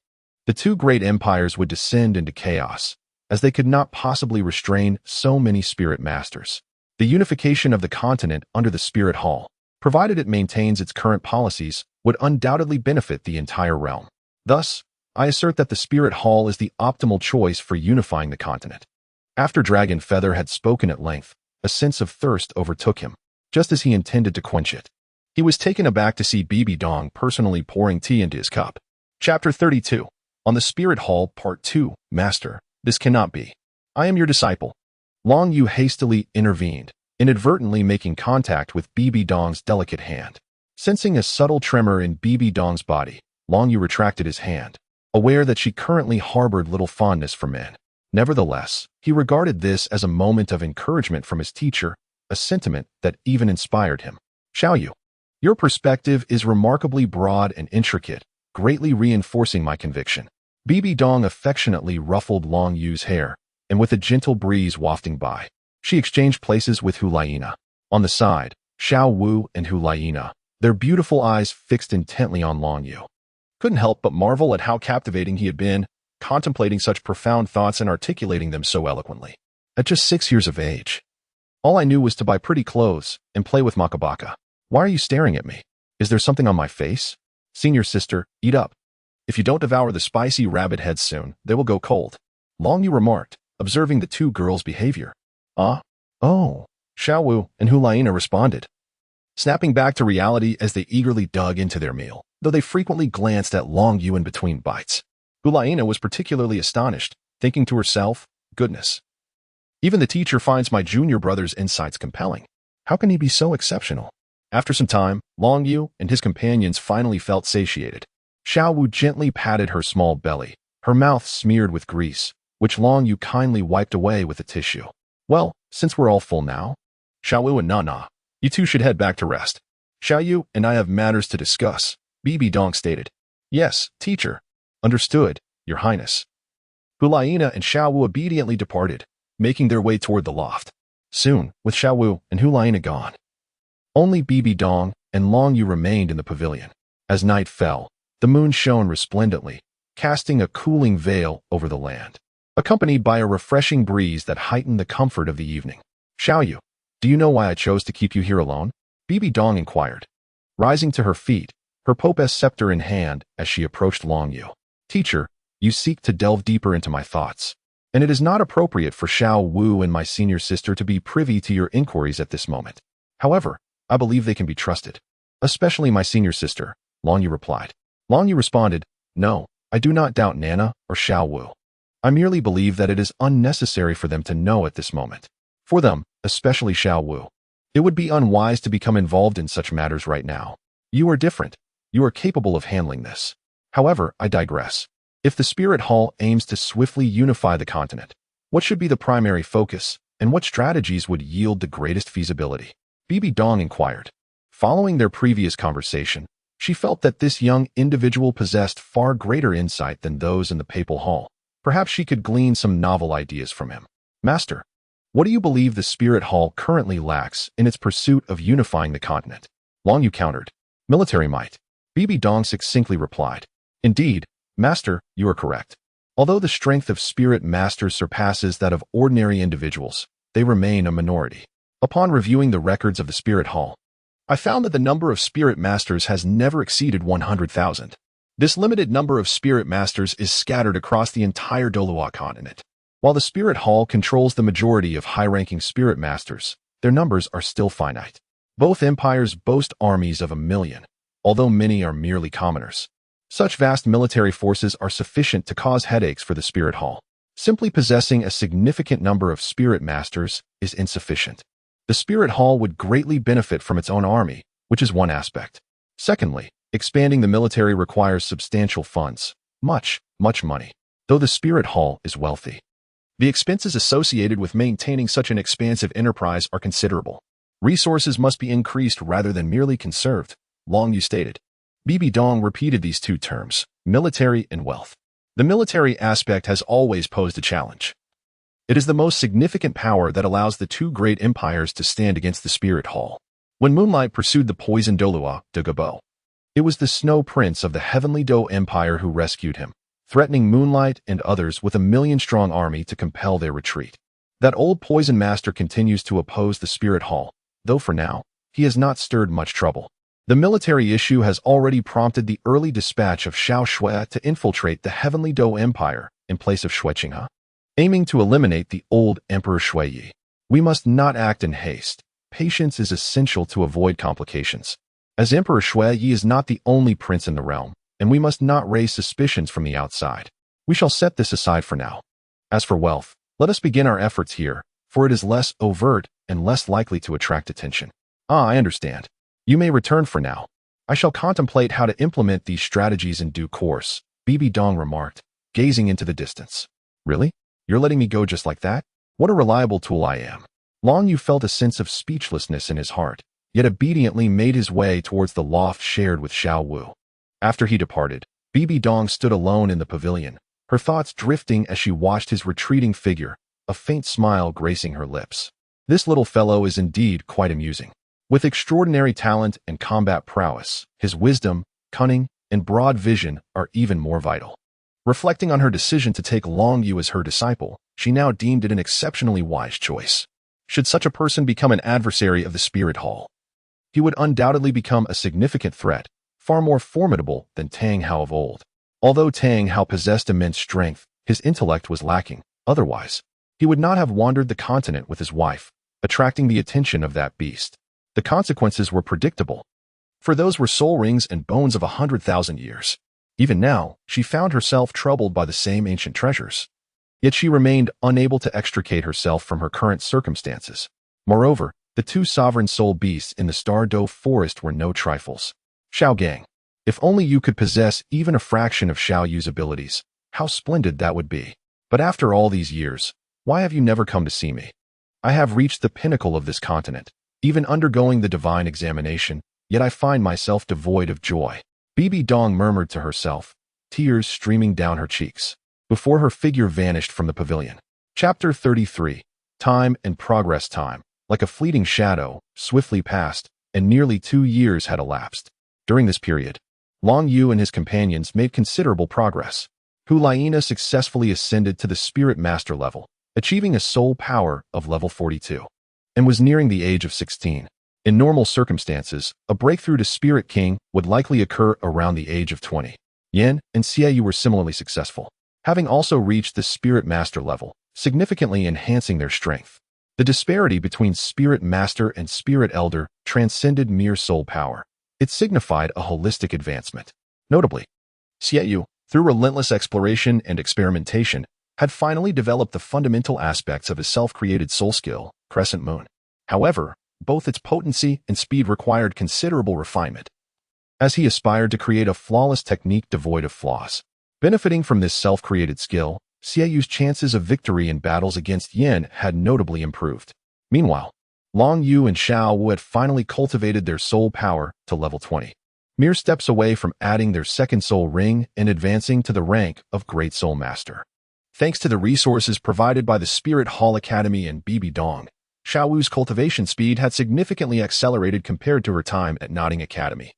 the two great empires would descend into chaos, as they could not possibly restrain so many spirit masters. The unification of the continent under the Spirit Hall, provided it maintains its current policies, would undoubtedly benefit the entire realm. Thus, I assert that the Spirit Hall is the optimal choice for unifying the continent. After Dragon Feather had spoken at length, a sense of thirst overtook him, just as he intended to quench it. He was taken aback to see Bibi Dong personally pouring tea into his cup. Chapter 32. On the Spirit Hall, Part 2. Master, this cannot be. I am your disciple. Long Yu hastily intervened, inadvertently making contact with Bibi Dong's delicate hand. Sensing a subtle tremor in Bibi Dong's body, Long Yu retracted his hand, aware that she currently harbored little fondness for men. Nevertheless, he regarded this as a moment of encouragement from his teacher, a sentiment that even inspired him. Xiaoyu, your perspective is remarkably broad and intricate, greatly reinforcing my conviction. Bibi Dong affectionately ruffled Long Yu's hair, and with a gentle breeze wafting by, she exchanged places with Hulaina. On the side, Xiao Wu and Hulaina, their beautiful eyes fixed intently on Long Yu, couldn't help but marvel at how captivating he had been, contemplating such profound thoughts and articulating them so eloquently. At just 6 years of age, all I knew was to buy pretty clothes and play with Makabaka. Why are you staring at me? Is there something on my face? Senior sister, eat up. If you don't devour the spicy rabbit heads soon, they will go cold. Long Yu remarked, observing the two girls' behavior. Oh, Xiao Wu and Hulaina responded, snapping back to reality as they eagerly dug into their meal, though they frequently glanced at Long Yu in between bites. Hulaina was particularly astonished, thinking to herself, goodness. Even the teacher finds my junior brother's insights compelling. How can he be so exceptional? After some time, Long Yu and his companions finally felt satiated. Xiao Wu gently patted her small belly, her mouth smeared with grease, which Long Yu kindly wiped away with a tissue. Well, since we're all full now, Xiao Wu and Nana, you two should head back to rest. Xiao Yu and I have matters to discuss, Bibi Dong stated. Yes, teacher. Understood, Your Highness. Hulaina and Xiao Wu obediently departed, making their way toward the loft. Soon, with Xiao Wu and Hulaina gone, only Bibi Dong and Long Yu remained in the pavilion. As night fell, the moon shone resplendently, casting a cooling veil over the land, accompanied by a refreshing breeze that heightened the comfort of the evening. Xiaoyu, do you know why I chose to keep you here alone? Bibi Dong inquired, rising to her feet, her popes scepter in hand as she approached Long Yu. Teacher, you seek to delve deeper into my thoughts, and it is not appropriate for Xiao Wu and my senior sister to be privy to your inquiries at this moment. However, I believe they can be trusted. Especially my senior sister, Long Yu replied. Long Yu responded, no, I do not doubt Nana or Xiao Wu. I merely believe that it is unnecessary for them to know at this moment. For them, especially Xiao Wu, it would be unwise to become involved in such matters right now. You are different. You are capable of handling this. However, I digress. If the Spirit Hall aims to swiftly unify the continent, what should be the primary focus, and what strategies would yield the greatest feasibility? Bibi Dong inquired. Following their previous conversation, she felt that this young individual possessed far greater insight than those in the Papal Hall. Perhaps she could glean some novel ideas from him. Master, what do you believe the Spirit Hall currently lacks in its pursuit of unifying the continent? Long Yu countered. Military might. Bibi Dong succinctly replied. Indeed, Master, you are correct. Although the strength of spirit masters surpasses that of ordinary individuals, they remain a minority. Upon reviewing the records of the Spirit Hall, I found that the number of spirit masters has never exceeded 100,000. This limited number of spirit masters is scattered across the entire Douluo Continent. While the Spirit Hall controls the majority of high-ranking spirit masters, their numbers are still finite. Both empires boast armies of 1 million, although many are merely commoners. Such vast military forces are sufficient to cause headaches for the Spirit Hall. Simply possessing a significant number of spirit masters is insufficient. The Spirit Hall would greatly benefit from its own army, which is one aspect. Secondly, expanding the military requires substantial funds, much money. Though the Spirit Hall is wealthy, the expenses associated with maintaining such an expansive enterprise are considerable. Resources must be increased rather than merely conserved, Long Yu stated. Bibi Dong repeated these two terms, military and wealth. The military aspect has always posed a challenge. It is the most significant power that allows the two great empires to stand against the Spirit Hall. When Moonlight pursued the poisoned Douluo de Gabo, it was the Snow Prince of the Heavenly Do Empire who rescued him, threatening Moonlight and others with a million-strong army to compel their retreat. That old poison master continues to oppose the Spirit Hall, though for now, he has not stirred much trouble. The military issue has already prompted the early dispatch of Xiao Shui to infiltrate the Heavenly Do Empire in place of Shui Qinghe, aiming to eliminate the old Emperor Shui Yi. We must not act in haste. Patience is essential to avoid complications. As Emperor Shui Yi is not the only prince in the realm, and we must not raise suspicions from the outside. We shall set this aside for now. As for wealth, let us begin our efforts here, for it is less overt and less likely to attract attention. I understand. You may return for now. I shall contemplate how to implement these strategies in due course, Bibi Dong remarked, gazing into the distance. Really? You're letting me go just like that? What a reliable tool I am. Long Yu felt a sense of speechlessness in his heart, yet obediently made his way towards the loft shared with Xiao Wu. After he departed, Bibi Dong stood alone in the pavilion, her thoughts drifting as she watched his retreating figure, a faint smile gracing her lips. This little fellow is indeed quite amusing. With extraordinary talent and combat prowess, his wisdom, cunning, and broad vision are even more vital. Reflecting on her decision to take Long Yu as her disciple, she now deemed it an exceptionally wise choice. Should such a person become an adversary of the Spirit Hall, he would undoubtedly become a significant threat, far more formidable than Tang Hao of old. Although Tang Hao possessed immense strength, his intellect was lacking. Otherwise, he would not have wandered the continent with his wife, attracting the attention of that beast. The consequences were predictable, for those were soul rings and bones of 100,000 years. Even now, she found herself troubled by the same ancient treasures. Yet she remained unable to extricate herself from her current circumstances. Moreover, the two sovereign soul beasts in the Star Do forest were no trifles. Xiaogang, if only you could possess even a fraction of Xiao Yu's abilities, how splendid that would be. But after all these years, why have you never come to see me? I have reached the pinnacle of this continent, even undergoing the divine examination, yet I find myself devoid of joy. Bibi Dong murmured to herself, tears streaming down her cheeks, before her figure vanished from the pavilion. Chapter 33. Time and progress. Time, like a fleeting shadow, swiftly passed, and nearly 2 years had elapsed. During this period, Long Yu and his companions made considerable progress. Hulaina successfully ascended to the Spirit Master level, achieving a soul power of level 42. And was nearing the age of 16. In normal circumstances, a breakthrough to Spirit King would likely occur around the age of 20. Yan and Xiaoyu were similarly successful, having also reached the Spirit Master level, significantly enhancing their strength. The disparity between Spirit Master and Spirit Elder transcended mere soul power. It signified a holistic advancement. Notably, Xiaoyu, through relentless exploration and experimentation, had finally developed the fundamental aspects of his self-created soul skill, Crescent Moon. However, both its potency and speed required considerable refinement, as he aspired to create a flawless technique devoid of flaws. Benefiting from this self-created skill, Xiaoyu's chances of victory in battles against Yin had notably improved. Meanwhile, Long Yu and Xiao Wu had finally cultivated their soul power to level 20, mere steps away from adding their second soul ring and advancing to the rank of Great Soul Master. Thanks to the resources provided by the Spirit Hall Academy and Bibi Dong, Xiao Wu's cultivation speed had significantly accelerated compared to her time at Nodding Academy,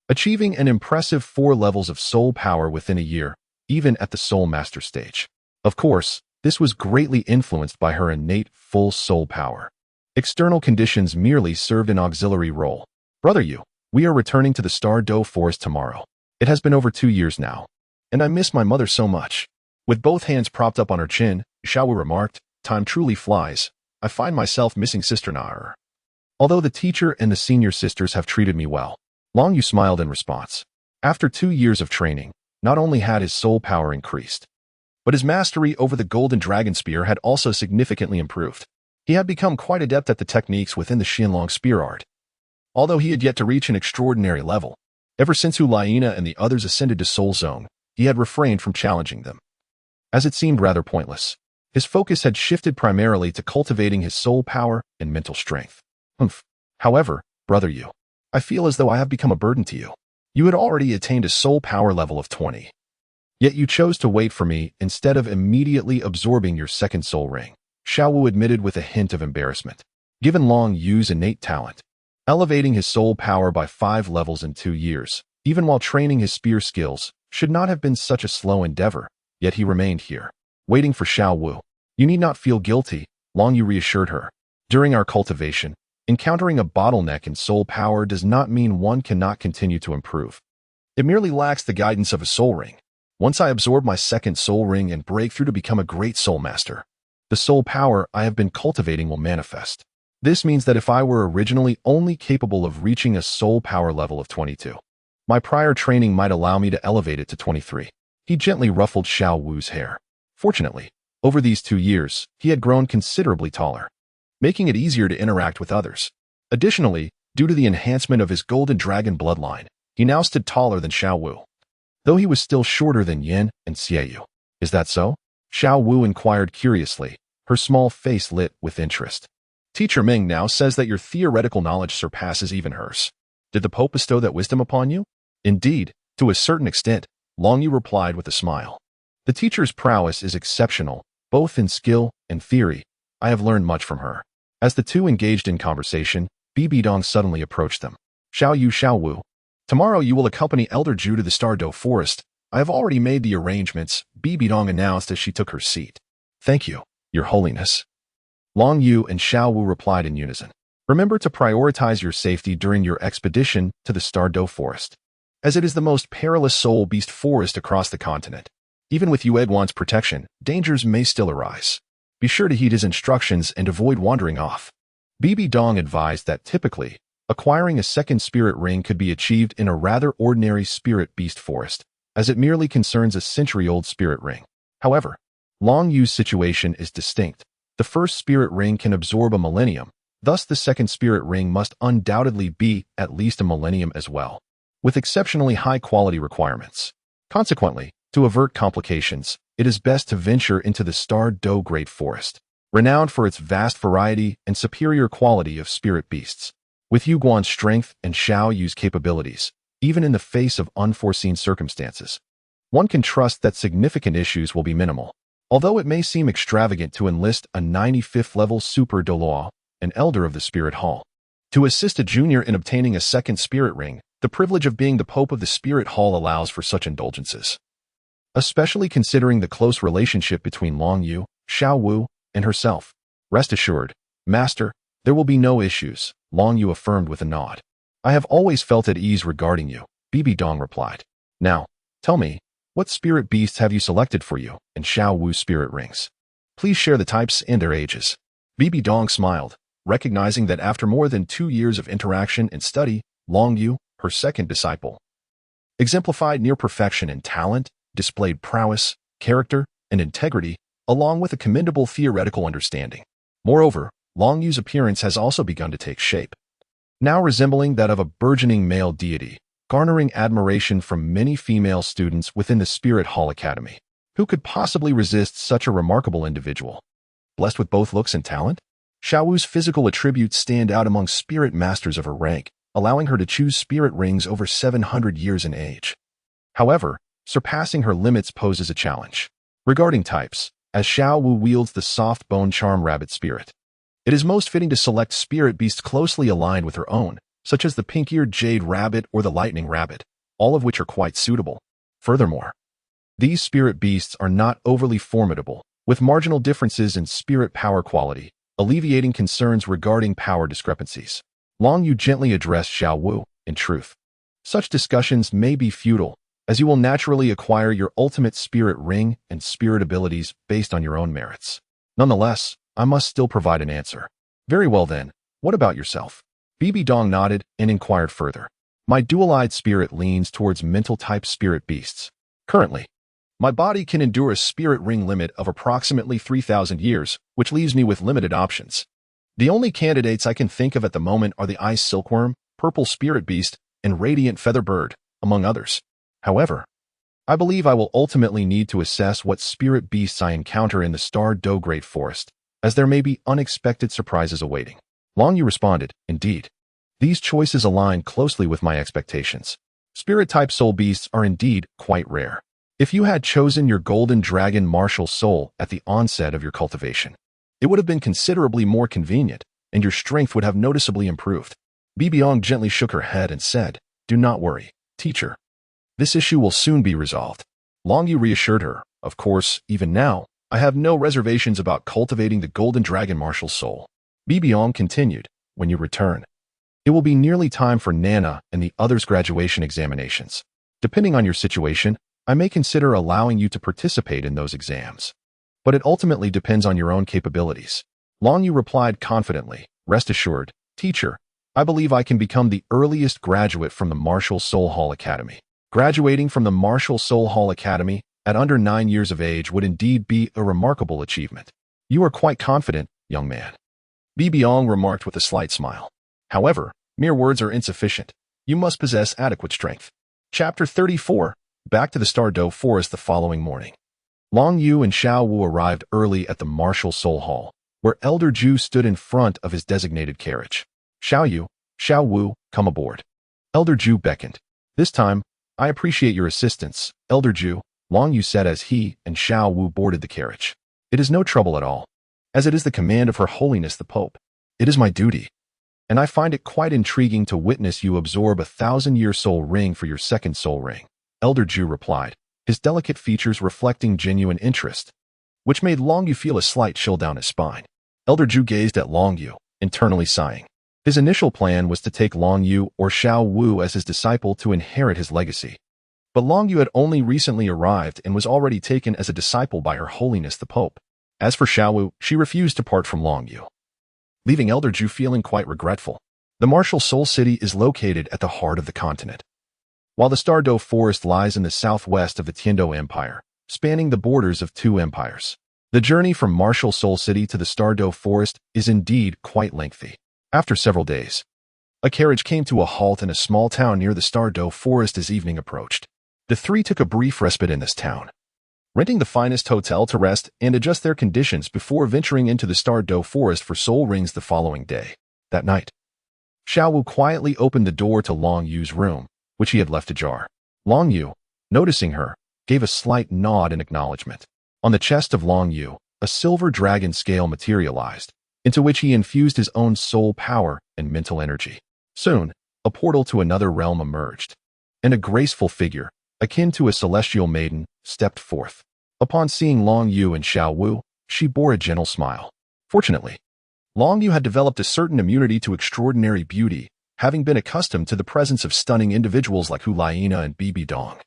achieving an impressive 4 levels of soul power within a year, even at the Soul Master stage. Of course, this was greatly influenced by her innate full soul power. External conditions merely served an auxiliary role. Brother Yu, we are returning to the Star Do Forest tomorrow. It has been over 2 years now, and I miss my mother so much. With both hands propped up on her chin, Xiao Wu remarked, time truly flies. I find myself missing Sister Nair. Although the teacher and the senior sisters have treated me well, Long Yu smiled in response. After 2 years of training, not only had his soul power increased, but his mastery over the Golden Dragon Spear had also significantly improved. He had become quite adept at the techniques within the Xianlong spear art. Although he had yet to reach an extraordinary level, ever since Hu Liena and the others ascended to Soul Zone, he had refrained from challenging them, as it seemed rather pointless. His focus had shifted primarily to cultivating his soul power and mental strength. However, Brother Yu, I feel as though I have become a burden to you. You had already attained a soul power level of 20. Yet you chose to wait for me instead of immediately absorbing your second soul ring, Xiao Wu admitted with a hint of embarrassment. Given Long Yu's innate talent, elevating his soul power by 5 levels in 2 years, even while training his spear skills, should not have been such a slow endeavor, yet he remained here, waiting for Xiao Wu. You need not feel guilty, Long Yu reassured her. During our cultivation, encountering a bottleneck in soul power does not mean one cannot continue to improve. It merely lacks the guidance of a soul ring. Once I absorb my second soul ring and break through to become a great soul master, the soul power I have been cultivating will manifest. This means that if I were originally only capable of reaching a soul power level of 22, my prior training might allow me to elevate it to 23. He gently ruffled Xiao Wu's hair. Fortunately, over these 2 years, he had grown considerably taller, making it easier to interact with others. Additionally, due to the enhancement of his Golden Dragon Bloodline, he now stood taller than Xiao Wu, though he was still shorter than Yin and Xieyu. Is that so? Xiao Wu inquired curiously, her small face lit with interest. Teacher Ming now says that your theoretical knowledge surpasses even hers. Did the Pope bestow that wisdom upon you? Indeed, to a certain extent, Long Yu replied with a smile. The teacher's prowess is exceptional, both in skill and theory. I have learned much from her. As the two engaged in conversation, Bibi Dong suddenly approached them. Xiao Wu. Tomorrow you will accompany Elder Zhu to the Stardow Forest. I have already made the arrangements, Bibi Dong announced as she took her seat. Thank you, Your Holiness. Long Yu and Xiao Wu replied in unison. Remember to prioritize your safety during your expedition to the Stardow Forest, as it is the most perilous soul beast forest across the continent. Even with Yueguan's protection, dangers may still arise. Be sure to heed his instructions and avoid wandering off. Bibi Dong advised that typically, acquiring a second spirit ring could be achieved in a rather ordinary spirit beast forest, as it merely concerns a century-old spirit ring. However, Long Yu's situation is distinct. The first spirit ring can absorb a millennium, thus the second spirit ring must undoubtedly be at least a millennium as well, with exceptionally high-quality requirements. Consequently, to avert complications, it is best to venture into the Stardow Great Forest, renowned for its vast variety and superior quality of spirit beasts. With Yuguan's strength and Xiao Yu's capabilities, even in the face of unforeseen circumstances, one can trust that significant issues will be minimal. Although it may seem extravagant to enlist a 95th level Super Douluo, an elder of the Spirit Hall, to assist a junior in obtaining a second spirit ring, the privilege of being the Pope of the Spirit Hall allows for such indulgences. Especially considering the close relationship between Long Yu, Xiao Wu, and herself. Rest assured, Master, there will be no issues, Long Yu affirmed with a nod. I have always felt at ease regarding you, Bibi Dong replied. Now, tell me, what spirit beasts have you selected for you and Xiao Wu's spirit rings? Please share the types and their ages. Bibi Dong smiled, recognizing that after more than 2 years of interaction and study, Long Yu, her second disciple, exemplified near perfection in talent, displayed prowess, character, and integrity, along with a commendable theoretical understanding. Moreover, Long Yu's appearance has also begun to take shape, now resembling that of a burgeoning male deity, garnering admiration from many female students within the Spirit Hall Academy. Who could possibly resist such a remarkable individual? Blessed with both looks and talent? Xiao Wu's physical attributes stand out among spirit masters of her rank, allowing her to choose spirit rings over 700 years in age. However, surpassing her limits poses a challenge. Regarding types, as Xiao Wu wields the soft bone charm rabbit spirit, it is most fitting to select spirit beasts closely aligned with her own, such as the pink-eared jade rabbit or the lightning rabbit, all of which are quite suitable. Furthermore, these spirit beasts are not overly formidable, with marginal differences in spirit power quality, alleviating concerns regarding power discrepancies. Long Yu gently addressed Xiao Wu. In truth, such discussions may be futile, as you will naturally acquire your ultimate spirit ring and spirit abilities based on your own merits. Nonetheless, I must still provide an answer. Very well then, what about yourself? Bibi Dong nodded and inquired further. My dual-eyed spirit leans towards mental-type spirit beasts. Currently, my body can endure a spirit ring limit of approximately 3,000 years, which leaves me with limited options. The only candidates I can think of at the moment are the ice silkworm, purple spirit beast, and radiant feather bird, among others. However, I believe I will ultimately need to assess what spirit beasts I encounter in the Star Do Great Forest, as there may be unexpected surprises awaiting. Long Yu responded, indeed. These choices align closely with my expectations. Spirit-type soul beasts are indeed quite rare. If you had chosen your Golden Dragon martial soul at the onset of your cultivation, it would have been considerably more convenient, and your strength would have noticeably improved. Bibiong gently shook her head and said, do not worry, teacher. This issue will soon be resolved. Long Yu reassured her, of course, even now, I have no reservations about cultivating the Golden Dragon martial soul. Bibiong continued, when you return, it will be nearly time for Nana and the others' graduation examinations. Depending on your situation, I may consider allowing you to participate in those exams. But it ultimately depends on your own capabilities. Long Yu replied confidently, rest assured, teacher, I believe I can become the earliest graduate from the Martial Soul Hall Academy. Graduating from the Martial Soul Hall Academy at under 9 years of age would indeed be a remarkable achievement. You are quite confident, young man. Bibiong remarked with a slight smile. However, mere words are insufficient. You must possess adequate strength. Chapter 34. Back to the Star Do Forest the following morning. Long Yu and Xiao Wu arrived early at the Martial Soul Hall, where Elder Zhu stood in front of his designated carriage. Xiao Wu, come aboard. Elder Zhu beckoned. This time, I appreciate your assistance, Elder Zhu, Long Yu said as he and Xiao Wu boarded the carriage. It is no trouble at all, as it is the command of Her Holiness the Pope. It is my duty, and I find it quite intriguing to witness you absorb a 1,000-year soul ring for your second soul ring, Elder Zhu replied, his delicate features reflecting genuine interest, which made Long Yu feel a slight chill down his spine. Elder Zhu gazed at Long Yu, internally sighing. His initial plan was to take Long Yu or Xiao Wu as his disciple to inherit his legacy. But Long Yu had only recently arrived and was already taken as a disciple by Her Holiness the Pope. As for Xiao Wu, she refused to part from Long Yu, leaving Elder Zhu feeling quite regretful. The Martial Soul City is located at the heart of the continent, while the Star Do Forest lies in the southwest of the Tiando Empire, spanning the borders of 2 empires. The journey from Martial Soul City to the Star Do Forest is indeed quite lengthy. After several days, a carriage came to a halt in a small town near the Star Do Forest as evening approached. The 3 took a brief respite in this town, renting the finest hotel to rest and adjust their conditions before venturing into the Star Do Forest for soul rings the following day. That night, Xiao Wu quietly opened the door to Long Yu's room, which he had left ajar. Long Yu, noticing her, gave a slight nod in acknowledgement. On the chest of Long Yu, a silver dragon scale materialized, into which he infused his own soul power and mental energy. Soon, a portal to another realm emerged, and a graceful figure, akin to a celestial maiden, stepped forth. Upon seeing Long Yu and Xiao Wu, she bore a gentle smile. Fortunately, Long Yu had developed a certain immunity to extraordinary beauty, having been accustomed to the presence of stunning individuals like Hu Liena and Bibi Dong.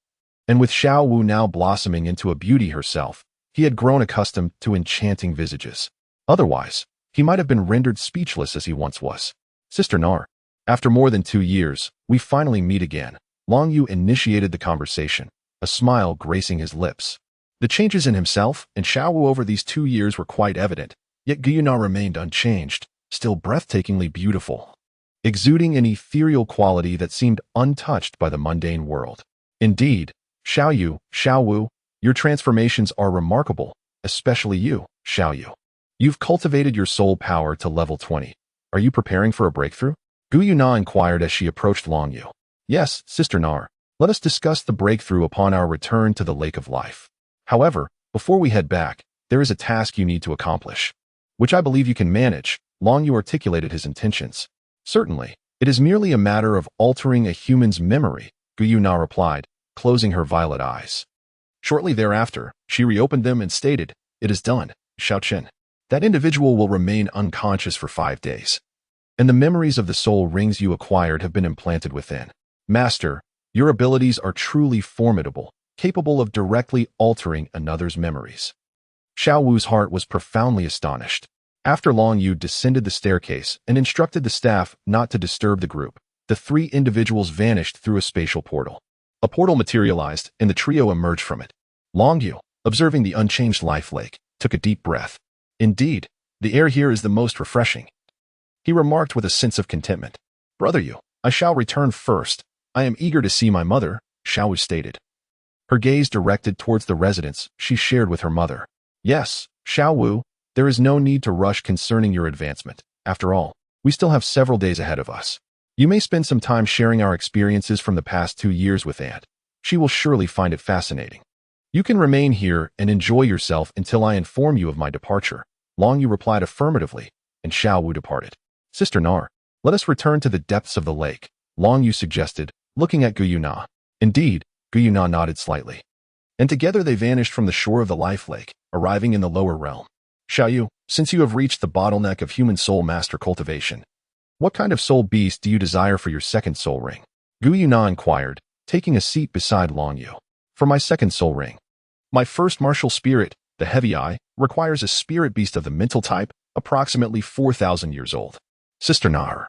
And with Xiao Wu now blossoming into a beauty herself, he had grown accustomed to enchanting visages. Otherwise, he might have been rendered speechless as he once was. Sister Nar, after more than 2 years, we finally meet again. Long Yu initiated the conversation, a smile gracing his lips. The changes in himself and Xiao Wu over these 2 years were quite evident, yet Guyuna remained unchanged, still breathtakingly beautiful, exuding an ethereal quality that seemed untouched by the mundane world. Indeed, Xiao Wu, your transformations are remarkable, especially you, Xiao Yu. You've cultivated your soul power to level 20. Are you preparing for a breakthrough? Guyuna inquired as she approached Long Yu. Yes, Sister Nar. Let us discuss the breakthrough upon our return to the Lake of Life. However, before we head back, there is a task you need to accomplish, which I believe you can manage. Long Yu articulated his intentions. Certainly, it is merely a matter of altering a human's memory, Guyuna replied, closing her violet eyes. Shortly thereafter, she reopened them and stated, it is done, Xiaochen. That individual will remain unconscious for 5 days, and the memories of the soul rings you acquired have been implanted within. Master, your abilities are truly formidable, capable of directly altering another's memories. Xiao Wu's heart was profoundly astonished. After Long Yu descended the staircase and instructed the staff not to disturb the group, the 3 individuals vanished through a spatial portal. A portal materialized, and the trio emerged from it. Long Yu, observing the unchanged life lake, took a deep breath. Indeed, the air here is the most refreshing. he remarked with a sense of contentment. Brother Yu, I shall return first. I am eager to see my mother, Xiaowu stated. Her gaze directed towards the residence she shared with her mother. Yes, Xiaowu, there is no need to rush concerning your advancement. After all, we still have several days ahead of us. You may spend some time sharing our experiences from the past 2 years with Aunt. She will surely find it fascinating. You can remain here and enjoy yourself until I inform you of my departure. Long Yu replied affirmatively, and Xiaowu departed. Sister Nar, let us return to the depths of the lake, Long Yu suggested, looking at Guyuna. Indeed, Guyuna nodded slightly. And together they vanished from the shore of the life lake, arriving in the lower realm. Xiaoyu, since you have reached the bottleneck of human soul master cultivation, what kind of soul beast do you desire for your second soul ring? Guyuna inquired, taking a seat beside Long Yu. For my second soul ring, my first martial spirit, the Heavy Eye, requires a spirit beast of the mental type, approximately 4,000 years old. Sister Nar,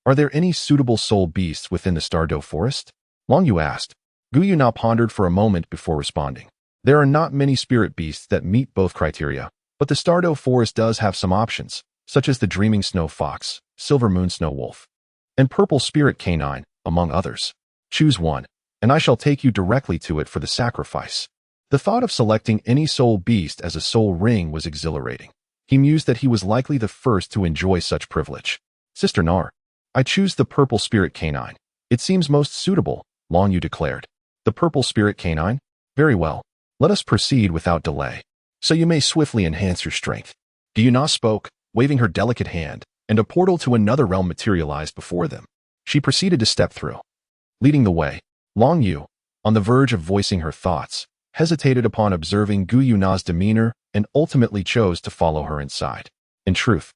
are there any suitable soul beasts within the Stardow Forest? Long Yu asked. Guyuna pondered for a moment before responding. There are not many spirit beasts that meet both criteria, but the Stardow Forest does have some options, such as the Dreaming Snow Fox, Silver Moon Snow Wolf, and Purple Spirit Canine, among others. Choose one, and I shall take you directly to it for the sacrifice. The thought of selecting any soul beast as a soul ring was exhilarating. He mused that he was likely the first to enjoy such privilege. Sister Nar, I choose the Purple Spirit Canine. It seems most suitable, Long Yu declared. The Purple Spirit Canine? Very well. Let us proceed without delay, so you may swiftly enhance your strength. Guyuna spoke, waving her delicate hand, and a portal to another realm materialized before them. She proceeded to step through. Leading the way, Long Yu, on the verge of voicing her thoughts, hesitated upon observing Guyuna's demeanor and ultimately chose to follow her inside. In truth,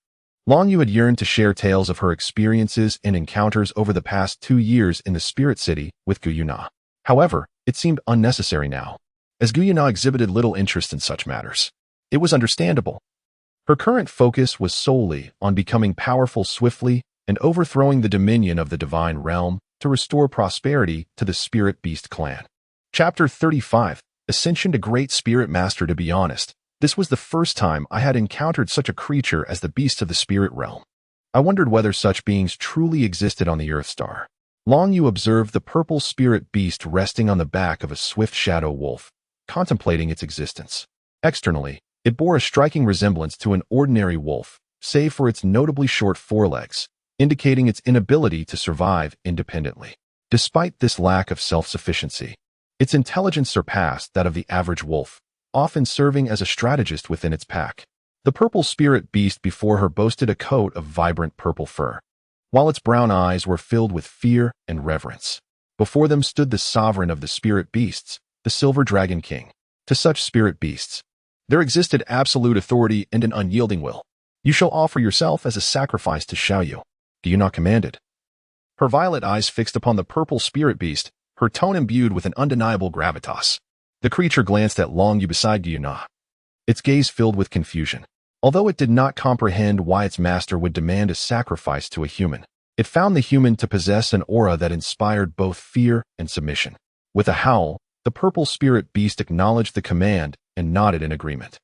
Long Yu had yearned to share tales of her experiences and encounters over the past 2 years in the Spirit City with Guyuna. However, it seemed unnecessary now, as Guyuna exhibited little interest in such matters. It was understandable. Her current focus was solely on becoming powerful swiftly and overthrowing the dominion of the divine realm to restore prosperity to the Spirit Beast clan. Chapter 35, Ascension to Great Spirit Master. To be honest, this was the first time I had encountered such a creature as the beast of the spirit realm. I wondered whether such beings truly existed on the Earth Star. Long Yu observed the purple spirit beast resting on the back of a swift shadow wolf, contemplating its existence. Externally, it bore a striking resemblance to an ordinary wolf, save for its notably short forelegs, indicating its inability to survive independently. Despite this lack of self-sufficiency, its intelligence surpassed that of the average wolf, often serving as a strategist within its pack. The purple spirit beast before her boasted a coat of vibrant purple fur, while its brown eyes were filled with fear and reverence. Before them stood the sovereign of the spirit beasts, the Silver Dragon King. To such spirit beasts, there existed absolute authority and an unyielding will. You shall offer yourself as a sacrifice to Xiaoyu. Guyuna commanded. Her violet eyes fixed upon the purple spirit beast, her tone imbued with an undeniable gravitas. The creature glanced at Long Yu beside Guyuna, its gaze filled with confusion. Although it did not comprehend why its master would demand a sacrifice to a human, it found the human to possess an aura that inspired both fear and submission. With a howl, the purple spirit beast acknowledged the command and nodded in agreement.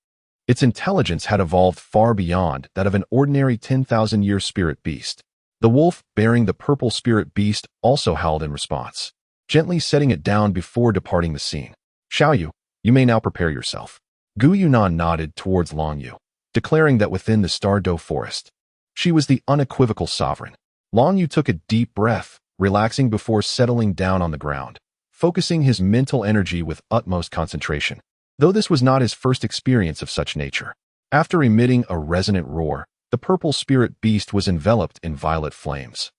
Its intelligence had evolved far beyond that of an ordinary 10,000-year spirit beast. The wolf, bearing the purple spirit beast, also howled in response, gently setting it down before departing the scene. Xiaoyu, you may now prepare yourself. Guyuna nodded towards Long Yu, declaring that within the Stardow Forest, she was the unequivocal sovereign. Long Yu took a deep breath, relaxing before settling down on the ground, focusing his mental energy with utmost concentration. Though this was not his first experience of such nature, after emitting a resonant roar, the purple spirit beast was enveloped in violet flames,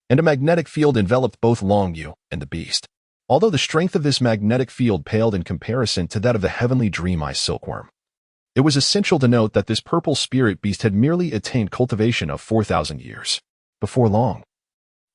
and a magnetic field enveloped both Long Yu and the beast. Although the strength of this magnetic field paled in comparison to that of the heavenly Dream Eye silkworm, it was essential to note that this purple spirit beast had merely attained cultivation of 4,000 years. Before long,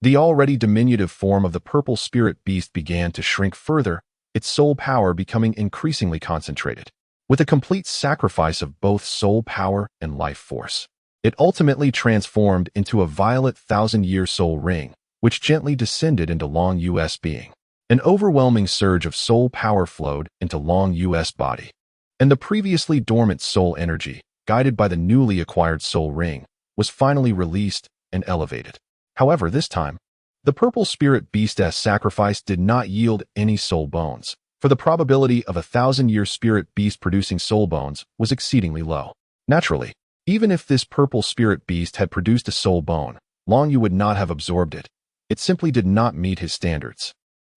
the already diminutive form of the purple spirit beast began to shrink further, its soul power becoming increasingly concentrated. With a complete sacrifice of both soul power and life force, it ultimately transformed into a violet 1,000-year soul ring, which gently descended into Long Yu's being. An overwhelming surge of soul power flowed into Long Yu's body, and the previously dormant soul energy, guided by the newly acquired soul ring, was finally released and elevated. However, this time, the purple spirit beast's sacrifice did not yield any soul bones, for the probability of 1,000-year spirit beast producing soul bones was exceedingly low. Naturally, even if this purple spirit beast had produced a soul bone, Long Yu would not have absorbed it. It simply did not meet his standards,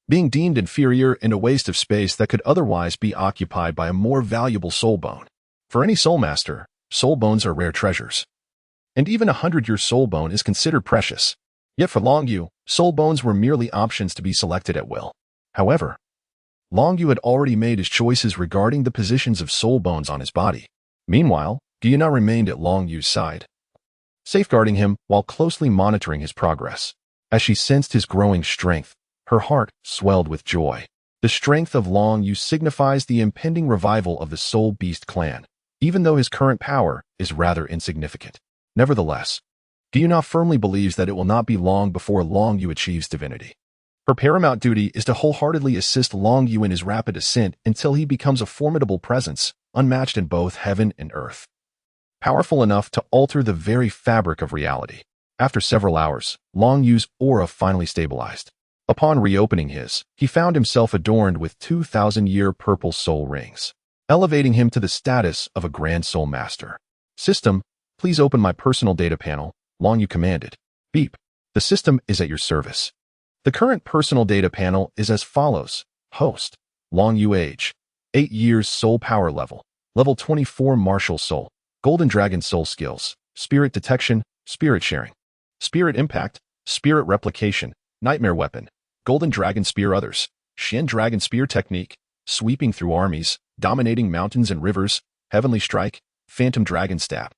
being deemed inferior and a waste of space that could otherwise be occupied by a more valuable soul bone. For any soul master, soul bones are rare treasures. And even 100-year soul bone is considered precious. Yet for Long Yu, soul bones were merely options to be selected at will. However, Long Yu had already made his choices regarding the positions of soul bones on his body. Meanwhile, Yuntao remained at Long Yu's side, safeguarding him while closely monitoring his progress. As she sensed his growing strength, her heart swelled with joy. The strength of Long Yu signifies the impending revival of the Soul Beast clan, even though his current power is rather insignificant. Nevertheless, Yuntao firmly believes that it will not be long before Long Yu achieves divinity. Her paramount duty is to wholeheartedly assist Long Yu in his rapid ascent until he becomes a formidable presence, unmatched in both heaven and earth, powerful enough to alter the very fabric of reality. After several hours, Long Yu's aura finally stabilized. Upon reopening he found himself adorned with 2,000-year purple soul rings, elevating him to the status of a grand soul master. System, please open my personal data panel, Long Yu commanded. Beep. The system is at your service. The current personal data panel is as follows. Host, Long Yu age, 8 years soul power level, level 24 martial soul, Golden Dragon soul skills, spirit detection, spirit sharing, spirit impact, spirit replication, nightmare weapon, Golden Dragon spear others, Shen Dragon spear technique, sweeping through armies, dominating mountains and rivers, heavenly strike, phantom dragon stab.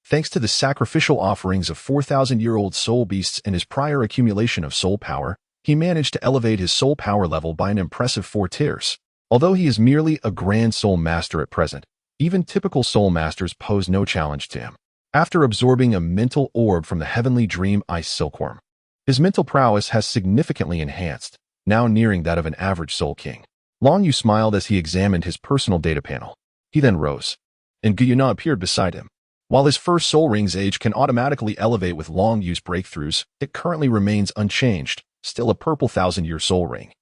Thanks to the sacrificial offerings of 4,000-year-old soul beasts and his prior accumulation of soul power, he managed to elevate his soul power level by an impressive 4 tiers. Although he is merely a grand soul master at present, even typical soul masters pose no challenge to him. After absorbing a mental orb from the heavenly dream ice silkworm, his mental prowess has significantly enhanced, now nearing that of an average soul king. Long Yu smiled as he examined his personal data panel. He then rose, and Yuntao appeared beside him. While his first soul ring's age can automatically elevate with Long Yu's breakthroughs, it currently remains unchanged, still a purple 1,000-year soul ring,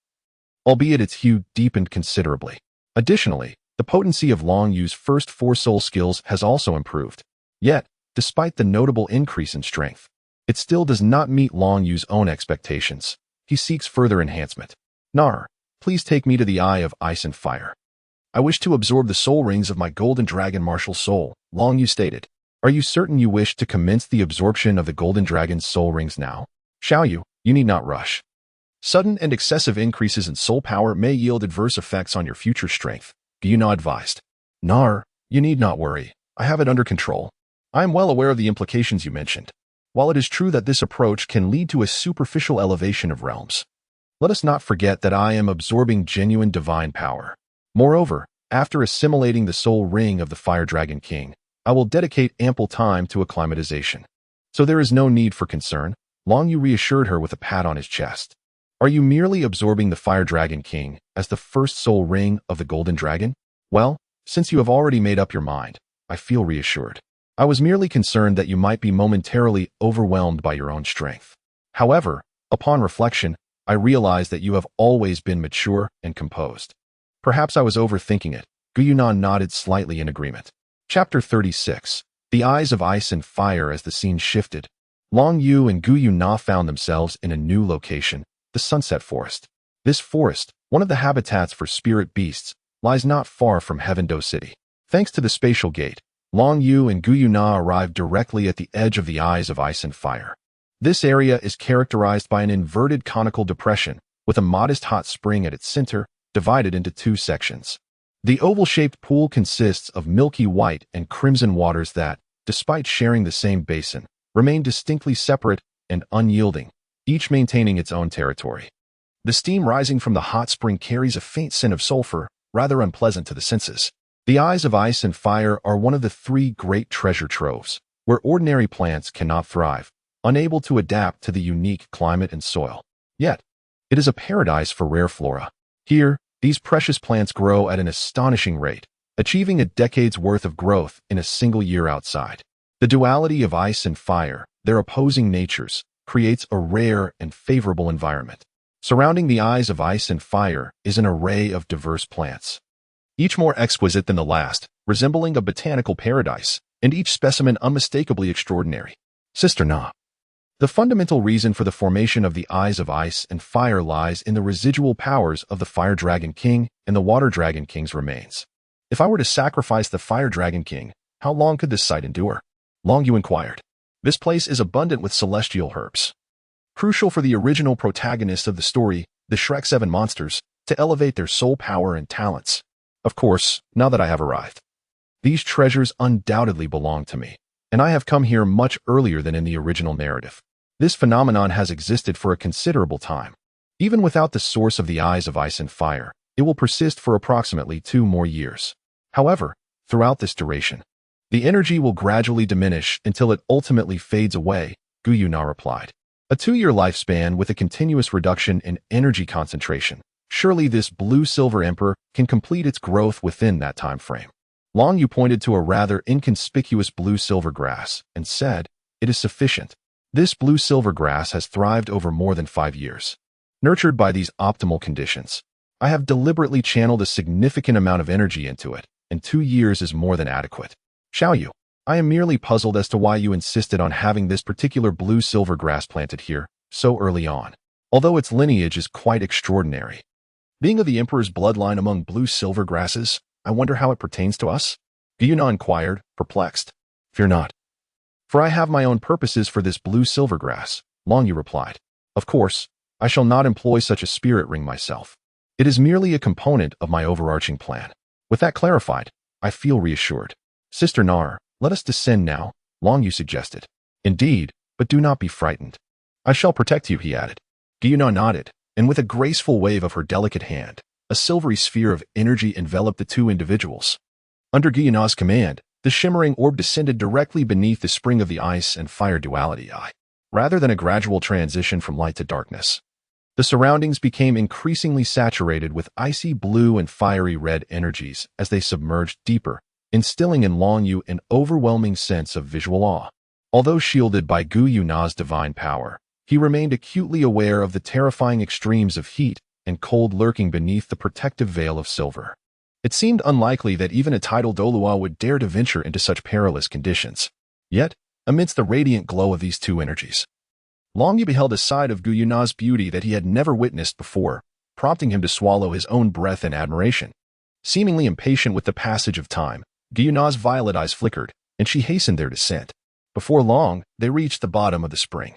albeit its hue deepened considerably. Additionally, the potency of Long Yu's first 4 soul skills has also improved. Yet, despite the notable increase in strength, it still does not meet Long Yu's own expectations. He seeks further enhancement. Nar, please take me to the Eye of Ice and Fire. I wish to absorb the soul rings of my Golden Dragon martial soul, Long Yu stated. Are you certain you wish to commence the absorption of the Golden Dragon's soul rings now? Xiaoyu, you need not rush. Sudden and excessive increases in soul power may yield adverse effects on your future strength, Yuntao advised. Nar, you need not worry. I have it under control. I am well aware of the implications you mentioned. While it is true that this approach can lead to a superficial elevation of realms, let us not forget that I am absorbing genuine divine power. Moreover, after assimilating the soul ring of the Fire Dragon King, I will dedicate ample time to acclimatization. So there is no need for concern, Long Yu reassured her with a pat on his chest. Are you merely absorbing the Fire Dragon King as the first soul ring of the Golden Dragon? Well, since you have already made up your mind, I feel reassured. I was merely concerned that you might be momentarily overwhelmed by your own strength. However, upon reflection, I realized that you have always been mature and composed. Perhaps I was overthinking it. Yuntao nodded slightly in agreement. Chapter 36. The Eyes of Ice and Fire. As the scene shifted, Long Yu and Yuntao found themselves in a new location, the Sunset Forest. This forest, one of the habitats for spirit beasts, lies not far from Heavendo City. Thanks to the spatial gate, Long Yu and Yuntao arrived directly at the edge of the Eyes of Ice and Fire. This area is characterized by an inverted conical depression, with a modest hot spring at its center, divided into 2 sections. The oval-shaped pool consists of milky white and crimson waters that, despite sharing the same basin, remain distinctly separate and unyielding, each maintaining its own territory. The steam rising from the hot spring carries a faint scent of sulfur, rather unpleasant to the senses. The Eyes of Ice and Fire are one of the 3 great treasure troves, where ordinary plants cannot thrive, unable to adapt to the unique climate and soil. Yet, it is a paradise for rare flora. Here, these precious plants grow at an astonishing rate, achieving a decade's worth of growth in a single year outside. The duality of ice and fire, their opposing natures, creates a rare and favorable environment. Surrounding the eyes of ice and fire is an array of diverse plants, each more exquisite than the last, resembling a botanical paradise, and each specimen unmistakably extraordinary. Sister Na. The fundamental reason for the formation of the eyes of ice and fire lies in the residual powers of the Fire Dragon King and the Water Dragon King's remains. If I were to sacrifice the Fire Dragon King, how long could this sight endure? Long Yu inquired. This place is abundant with celestial herbs, crucial for the original protagonists of the story, the Shrek 7 monsters, to elevate their soul power and talents. Of course, now that I have arrived, these treasures undoubtedly belong to me, and I have come here much earlier than in the original narrative. This phenomenon has existed for a considerable time. Even without the source of the eyes of ice and fire, it will persist for approximately 2 more years. However, throughout this duration, the energy will gradually diminish until it ultimately fades away, Gu Yuna replied. A 2-year lifespan with a continuous reduction in energy concentration. Surely this blue-silver emperor can complete its growth within that time frame. Long Yu pointed to a rather inconspicuous blue-silver grass and said, "It is sufficient. This blue-silver grass has thrived over more than 5 years. Nurtured by these optimal conditions, I have deliberately channeled a significant amount of energy into it, and 2 years is more than adequate. Xiaoyu, I am merely puzzled as to why you insisted on having this particular blue-silver grass planted here so early on, although its lineage is quite extraordinary. Being of the Emperor's bloodline among blue-silver grasses, I wonder how it pertains to us?" Gyuna inquired, perplexed. "Fear not, for I have my own purposes for this blue-silver grass," Long Yu replied. "Of course, I shall not employ such a spirit ring myself. It is merely a component of my overarching plan." With that clarified, I feel reassured. "Sister Nar, let us descend now," Long Yu suggested. "Indeed, but do not be frightened. I shall protect you," he added. Gyuna nodded, and with a graceful wave of her delicate hand, a silvery sphere of energy enveloped the 2 individuals. Under Gyuna's command, the shimmering orb descended directly beneath the spring of the ice and fire duality eye, rather than a gradual transition from light to darkness. The surroundings became increasingly saturated with icy blue and fiery red energies as they submerged deeper, instilling in Long Yu an overwhelming sense of visual awe. Although shielded by Gu Yuna's divine power, he remained acutely aware of the terrifying extremes of heat and cold lurking beneath the protective veil of silver. It seemed unlikely that even a tidal Douluo would dare to venture into such perilous conditions. Yet, amidst the radiant glow of these 2 energies, Long Yu beheld a side of Gu Yuna's beauty that he had never witnessed before, prompting him to swallow his own breath in admiration. Seemingly impatient with the passage of time, Gu Yuna's violet eyes flickered, and she hastened their descent. Before long, they reached the bottom of the spring.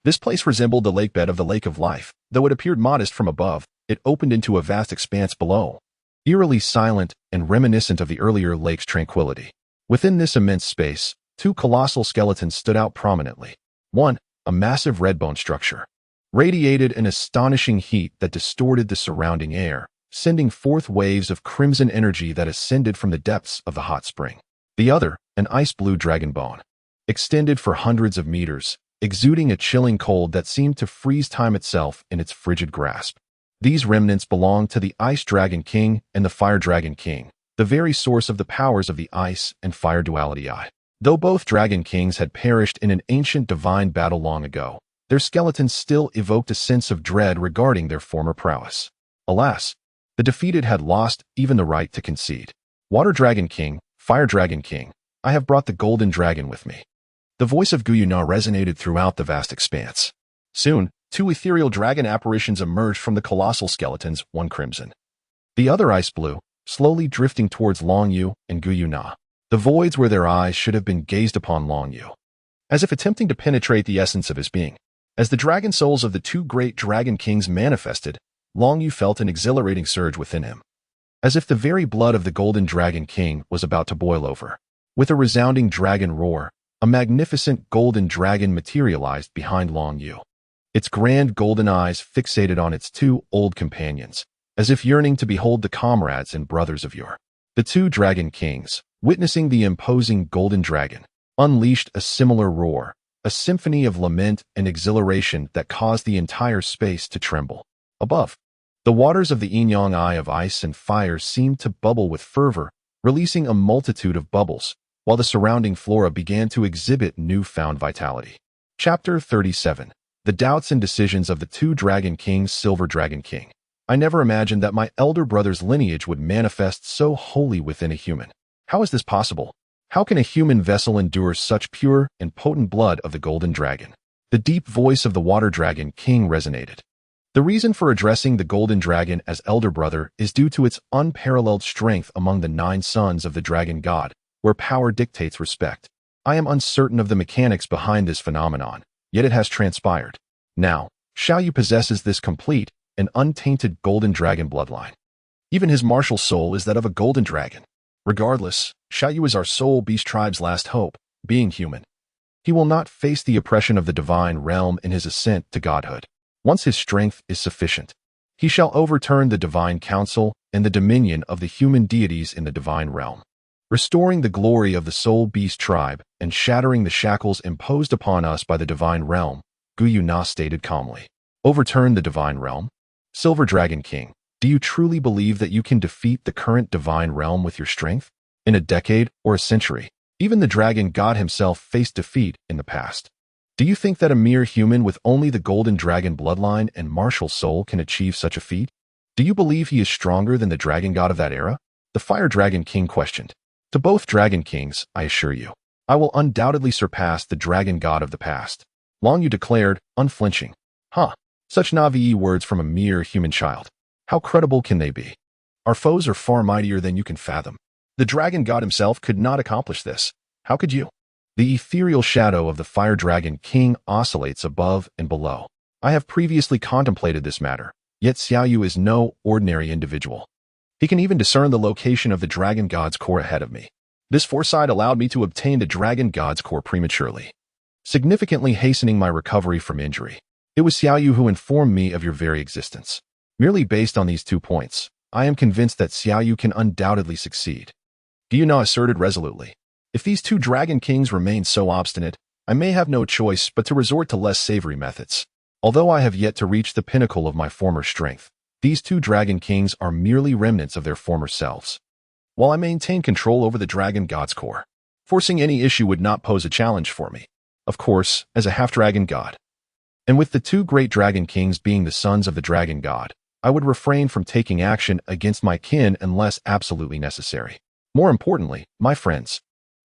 This place resembled the lakebed of the Lake of Life. Though it appeared modest from above, it opened into a vast expanse below, eerily silent and reminiscent of the earlier lake's tranquility. Within this immense space, 2 colossal skeletons stood out prominently. One, a massive red bone structure, radiated an astonishing heat that distorted the surrounding air, sending forth waves of crimson energy that ascended from the depths of the hot spring. The other, an ice-blue dragon bone, extended for hundreds of meters, exuding a chilling cold that seemed to freeze time itself in its frigid grasp. These remnants belonged to the Ice Dragon King and the Fire Dragon King, the very source of the powers of the ice and fire duality eye. Though both Dragon Kings had perished in an ancient divine battle long ago, their skeletons still evoked a sense of dread regarding their former prowess. Alas, the defeated had lost even the right to concede. "Water Dragon King, Fire Dragon King, I have brought the Golden Dragon with me." The voice of Gu Yuna resonated throughout the vast expanse. Soon, 2 ethereal dragon apparitions emerged from the colossal skeletons, one crimson, the other ice blue, slowly drifting towards Long Yu and Gu Yuna. The voids where their eyes should have been gazed upon Long Yu, as if attempting to penetrate the essence of his being. As the dragon souls of the 2 great dragon kings manifested, Long Yu felt an exhilarating surge within him, as if the very blood of the Golden Dragon King was about to boil over. With a resounding dragon roar, a magnificent golden dragon materialized behind Long Yu, its grand golden eyes fixated on its 2 old companions, as if yearning to behold the comrades and brothers of yore. The 2 dragon kings, witnessing the imposing golden dragon, unleashed a similar roar, a symphony of lament and exhilaration that caused the entire space to tremble. Above, the waters of the yin-yang eye of ice and fire seemed to bubble with fervor, releasing a multitude of bubbles, while the surrounding flora began to exhibit newfound vitality. Chapter 37. The Doubts and Decisions of the Two Dragon Kings. Silver Dragon King. I never imagined that my elder brother's lineage would manifest so wholly within a human. How is this possible? How can a human vessel endure such pure and potent blood of the Golden Dragon? The deep voice of the Water Dragon King resonated. The reason for addressing the Golden Dragon as elder brother is due to its unparalleled strength among the 9 sons of the Dragon God, where power dictates respect. I am uncertain of the mechanics behind this phenomenon, yet it has transpired. Now, Xiaoyu possesses this complete and untainted Golden Dragon bloodline. Even his martial soul is that of a Golden Dragon. Regardless, Xiaoyu is our soul beast tribe's last hope, being human. He will not face the oppression of the divine realm in his ascent to godhood. Once his strength is sufficient, he shall overturn the divine council and the dominion of the human deities in the divine realm, restoring the glory of the soul beast tribe and shattering the shackles imposed upon us by the divine realm. Guyu Na stated calmly. Overturn the divine realm? Silver Dragon King, do you truly believe that you can defeat the current divine realm with your strength? In a decade or a century, even the dragon god himself faced defeat in the past. Do you think that a mere human with only the Golden Dragon bloodline and martial soul can achieve such a feat? Do you believe he is stronger than the dragon god of that era? The Fire Dragon King questioned. To both Dragon Kings, I assure you, I will undoubtedly surpass the dragon god of the past. Long Yu declared, unflinching. Such Na'vi words from a mere human child. How credible can they be? Our foes are far mightier than you can fathom. The dragon god himself could not accomplish this. How could you? The ethereal shadow of the Fire Dragon King oscillates above and below. I have previously contemplated this matter, yet Xiaoyu is no ordinary individual. He can even discern the location of the Dragon God's core ahead of me. This foresight allowed me to obtain the Dragon God's core prematurely, significantly hastening my recovery from injury. It was Xiaoyu who informed me of your very existence. Merely based on these 2 points, I am convinced that Xiaoyu can undoubtedly succeed. Guyu Na asserted resolutely. If these 2 Dragon Kings remain so obstinate, I may have no choice but to resort to less savory methods. Although I have yet to reach the pinnacle of my former strength, these 2 Dragon Kings are merely remnants of their former selves. While I maintain control over the Dragon God's core, forcing any issue would not pose a challenge for me. Of course, as a half-dragon god. And with the 2 great Dragon Kings being the sons of the Dragon God, I would refrain from taking action against my kin unless absolutely necessary. More importantly, my friends,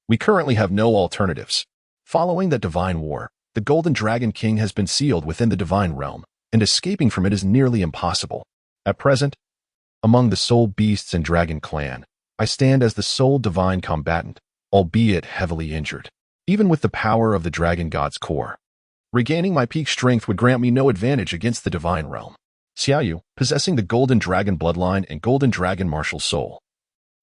we currently have no alternatives. Following that divine war, the Golden Dragon King has been sealed within the divine realm, and escaping from it is nearly impossible. At present, among the soul beasts and dragon clan, I stand as the sole divine combatant, albeit heavily injured. Even with the power of the Dragon God's core, regaining my peak strength would grant me no advantage against the divine realm. Xiaoyu, possessing the Golden Dragon bloodline and Golden Dragon martial soul,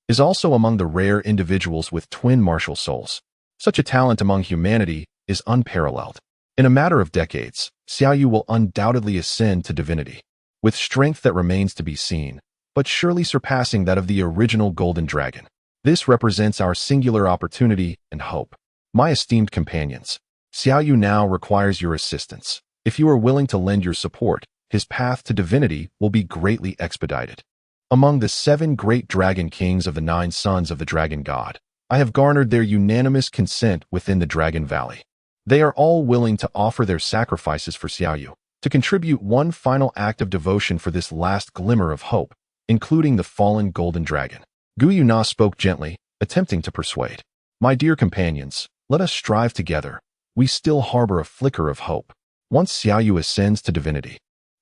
is also among the rare individuals with twin martial souls. Such a talent among humanity is unparalleled. In a matter of decades, Xiaoyu will undoubtedly ascend to divinity, with strength that remains to be seen, but surely surpassing that of the original Golden Dragon. This represents our singular opportunity and hope. My esteemed companions, Xiaoyu now requires your assistance. If you are willing to lend your support, his path to divinity will be greatly expedited. Among the 7 great Dragon Kings of the 9 sons of the Dragon God, I have garnered their unanimous consent within the Dragon Valley. They are all willing to offer their sacrifices for Xiaoyu, to contribute one final act of devotion for this last glimmer of hope, including the fallen Golden Dragon. Guyu Na spoke gently, attempting to persuade. My dear companions, let us strive together. We still harbor a flicker of hope. Once Xiaoyu ascends to divinity,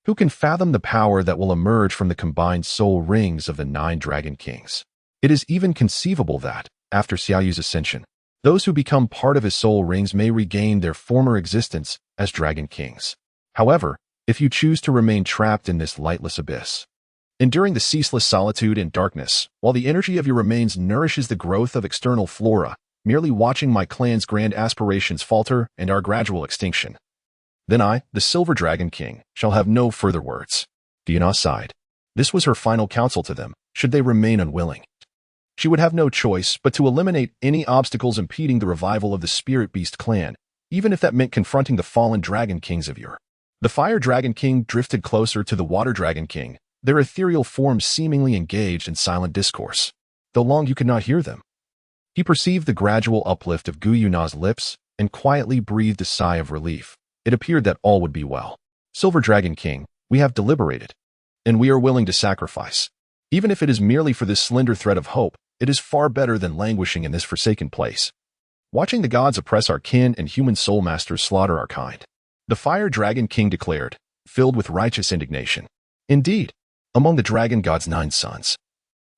who can fathom the power that will emerge from the combined soul rings of the 9 Dragon Kings? It is even conceivable that, after Xiaoyu's ascension, those who become part of his soul rings may regain their former existence as Dragon Kings. However, if you choose to remain trapped in this lightless abyss, enduring the ceaseless solitude and darkness, while the energy of your remains nourishes the growth of external flora, merely watching my clan's grand aspirations falter and our gradual extinction, then I, the Silver Dragon King, shall have no further words. Guyu Na sighed. This was her final counsel to them, should they remain unwilling. She would have no choice but to eliminate any obstacles impeding the revival of the Spirit Beast clan, even if that meant confronting the fallen Dragon Kings of yore. The Fire Dragon King drifted closer to the Water Dragon King, their ethereal forms seemingly engaged in silent discourse, though Long Yu could not hear them. He perceived the gradual uplift of Guyu Na's lips and quietly breathed a sigh of relief, it appeared that all would be well. Silver Dragon King, we have deliberated, and we are willing to sacrifice. Even if it is merely for this slender thread of hope, it is far better than languishing in this forsaken place. Watching the gods oppress our kin and human soul masters slaughter our kind. The Fire Dragon King declared, filled with righteous indignation. Indeed, among the dragon god's 9 sons,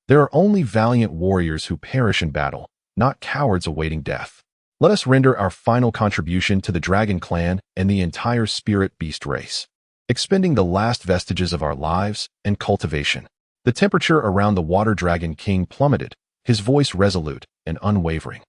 there are only valiant warriors who perish in battle, not cowards awaiting death. Let us render our final contribution to the dragon clan and the entire spirit beast race, expending the last vestiges of our lives and cultivation. The temperature around the Water Dragon King plummeted, his voice resolute and unwavering.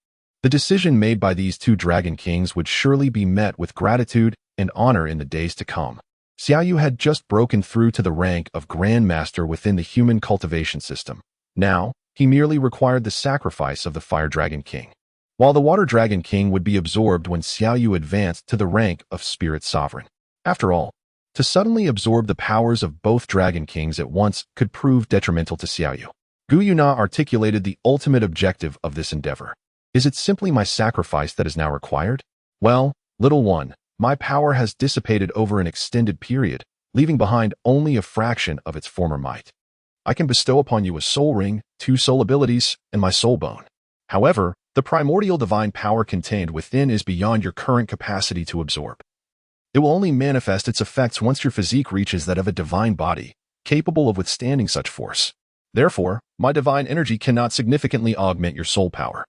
The decision made by these 2 dragon kings would surely be met with gratitude and honor in the days to come. Xiaoyu had just broken through to the rank of Grand Master within the human cultivation system. Now, he merely required the sacrifice of the Fire Dragon King, while the Water Dragon King would be absorbed when Xiaoyu advanced to the rank of Spirit Sovereign. After all, to suddenly absorb the powers of both Dragon Kings at once could prove detrimental to Xiaoyu. Gu Yuna articulated the ultimate objective of this endeavor. Is it simply my sacrifice that is now required? Well, little one, my power has dissipated over an extended period, leaving behind only a fraction of its former might. I can bestow upon you a soul ring, 2 soul abilities, and my soul bone. However, the primordial divine power contained within is beyond your current capacity to absorb. It will only manifest its effects once your physique reaches that of a divine body, capable of withstanding such force. Therefore, my divine energy cannot significantly augment your soul power.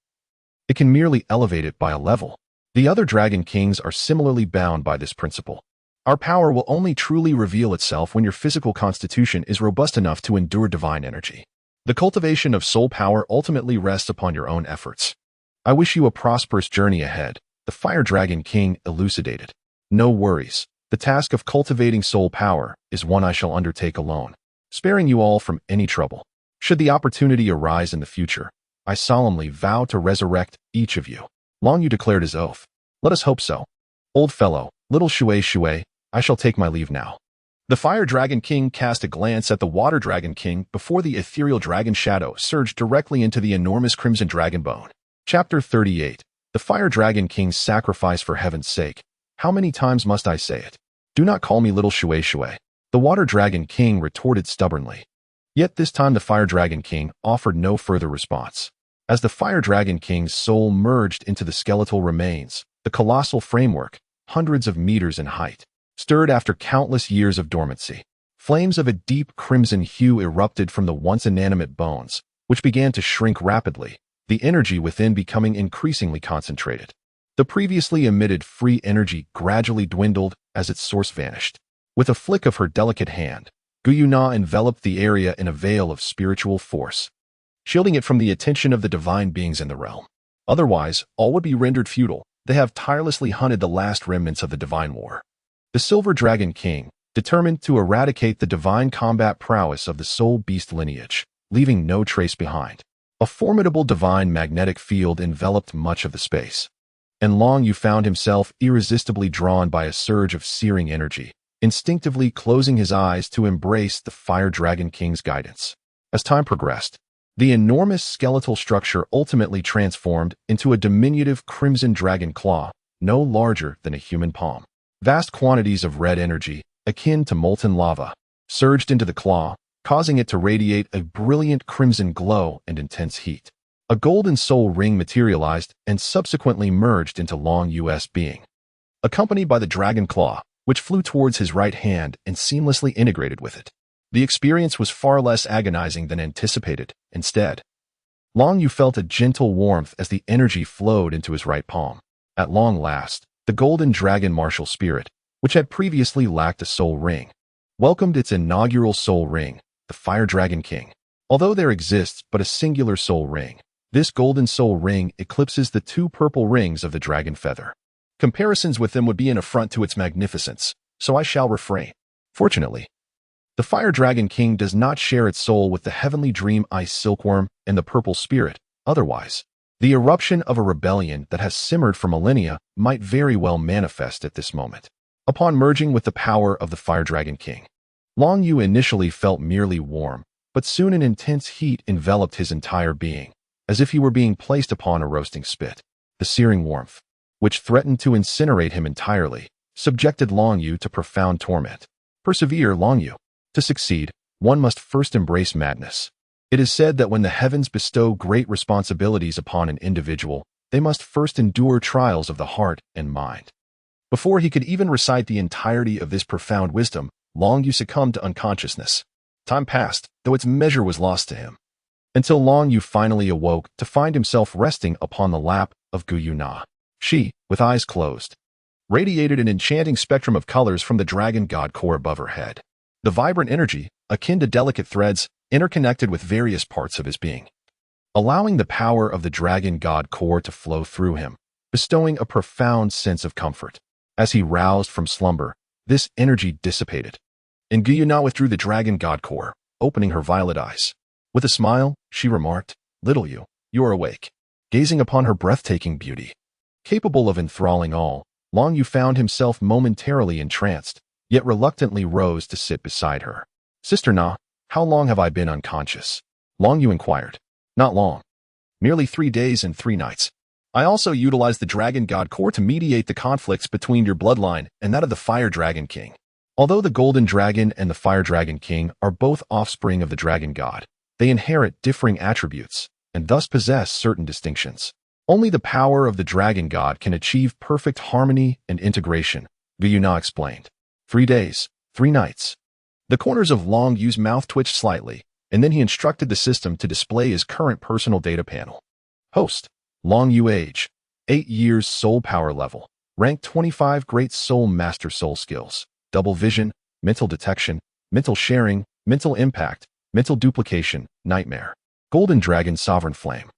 It can merely elevate it by a level. The other dragon kings are similarly bound by this principle. Our power will only truly reveal itself when your physical constitution is robust enough to endure divine energy. The cultivation of soul power ultimately rests upon your own efforts. I wish you a prosperous journey ahead, the Fire Dragon King elucidated. No worries. The task of cultivating soul power is one I shall undertake alone, sparing you all from any trouble. Should the opportunity arise in the future, I solemnly vow to resurrect each of you. Long Yu declared his oath. Let us hope so. Old fellow, little Shui, I shall take my leave now. The Fire Dragon King cast a glance at the Water Dragon King before the ethereal dragon shadow surged directly into the enormous crimson dragon bone. Chapter 38. The Fire Dragon King's sacrifice for heaven's sake. How many times must I say it? Do not call me little Shui. The Water Dragon King retorted stubbornly. Yet this time the Fire Dragon King offered no further response. As the Fire Dragon King's soul merged into the skeletal remains, the colossal framework, hundreds of meters in height, stirred after countless years of dormancy. Flames of a deep crimson hue erupted from the once inanimate bones, which began to shrink rapidly, the energy within becoming increasingly concentrated. The previously emitted free energy gradually dwindled as its source vanished. With a flick of her delicate hand, Gu Yuna enveloped the area in a veil of spiritual force, shielding it from the attention of the divine beings in the realm. Otherwise, all would be rendered futile. They have tirelessly hunted the last remnants of the divine war. The Silver Dragon King, determined to eradicate the divine combat prowess of the soul beast lineage, leaving no trace behind. A formidable divine magnetic field enveloped much of the space. And Long Yu found himself irresistibly drawn by a surge of searing energy, instinctively closing his eyes to embrace the Fire Dragon King's guidance. As time progressed, the enormous skeletal structure ultimately transformed into a diminutive crimson dragon claw, no larger than a human palm. Vast quantities of red energy, akin to molten lava, surged into the claw, causing it to radiate a brilliant crimson glow and intense heat. A golden soul ring materialized and subsequently merged into Long Yu's being, accompanied by the dragon claw, which flew towards his right hand and seamlessly integrated with it. The experience was far less agonizing than anticipated. Instead, Long Yu felt a gentle warmth as the energy flowed into his right palm. At long last, the Golden Dragon martial spirit, which had previously lacked a soul ring, welcomed its inaugural soul ring, the Fire Dragon King. Although there exists but a singular soul ring, this golden soul ring eclipses the 2 purple rings of the dragon feather. Comparisons with them would be an affront to its magnificence, so I shall refrain. Fortunately, the Fire Dragon King does not share its soul with the heavenly dream ice silkworm and the purple spirit. Otherwise, the eruption of a rebellion that has simmered for millennia might very well manifest at this moment. Upon merging with the power of the Fire Dragon King, Long Yu initially felt merely warm, but soon an intense heat enveloped his entire being, as if he were being placed upon a roasting spit. The searing warmth, which threatened to incinerate him entirely, subjected Long Yu to profound torment. Persevere, Long Yu. To succeed, one must first embrace madness. It is said that when the heavens bestow great responsibilities upon an individual, they must first endure trials of the heart and mind. Before he could even recite the entirety of this profound wisdom, Long Yu succumbed to unconsciousness. Time passed, though its measure was lost to him, until Long Yu finally awoke to find himself resting upon the lap of Gu Yuna. She, with eyes closed, radiated an enchanting spectrum of colors from the dragon god core above her head. The vibrant energy, akin to delicate threads, interconnected with various parts of his being, allowing the power of the dragon god core to flow through him, bestowing a profound sense of comfort. As he roused from slumber, this energy dissipated, and Gu Yuna withdrew the dragon god core, opening her violet eyes. With a smile, she remarked, "Little Yu, you are awake." Gazing upon her breathtaking beauty, capable of enthralling all, Long Yu found himself momentarily entranced, yet reluctantly rose to sit beside her. "Sister Na, how long have I been unconscious?" Long Yu inquired. "Not long. Merely 3 days and 3 nights. I also utilized the Dragon God Core to mediate the conflicts between your bloodline and that of the Fire Dragon King. Although the Golden Dragon and the Fire Dragon King are both offspring of the Dragon God, they inherit differing attributes and thus possess certain distinctions. Only the power of the Dragon God can achieve perfect harmony and integration," Gu Yuna explained. 3 days, 3 nights. The corners of Long Yu's mouth twitched slightly, and then he instructed the system to display his current personal data panel. Host, Long Yu age, 8 years soul power level, rank 25 great soul master soul skills, double vision, mental detection, mental sharing, mental impact, mental duplication, nightmare. Golden Dragon Sovereign Flame.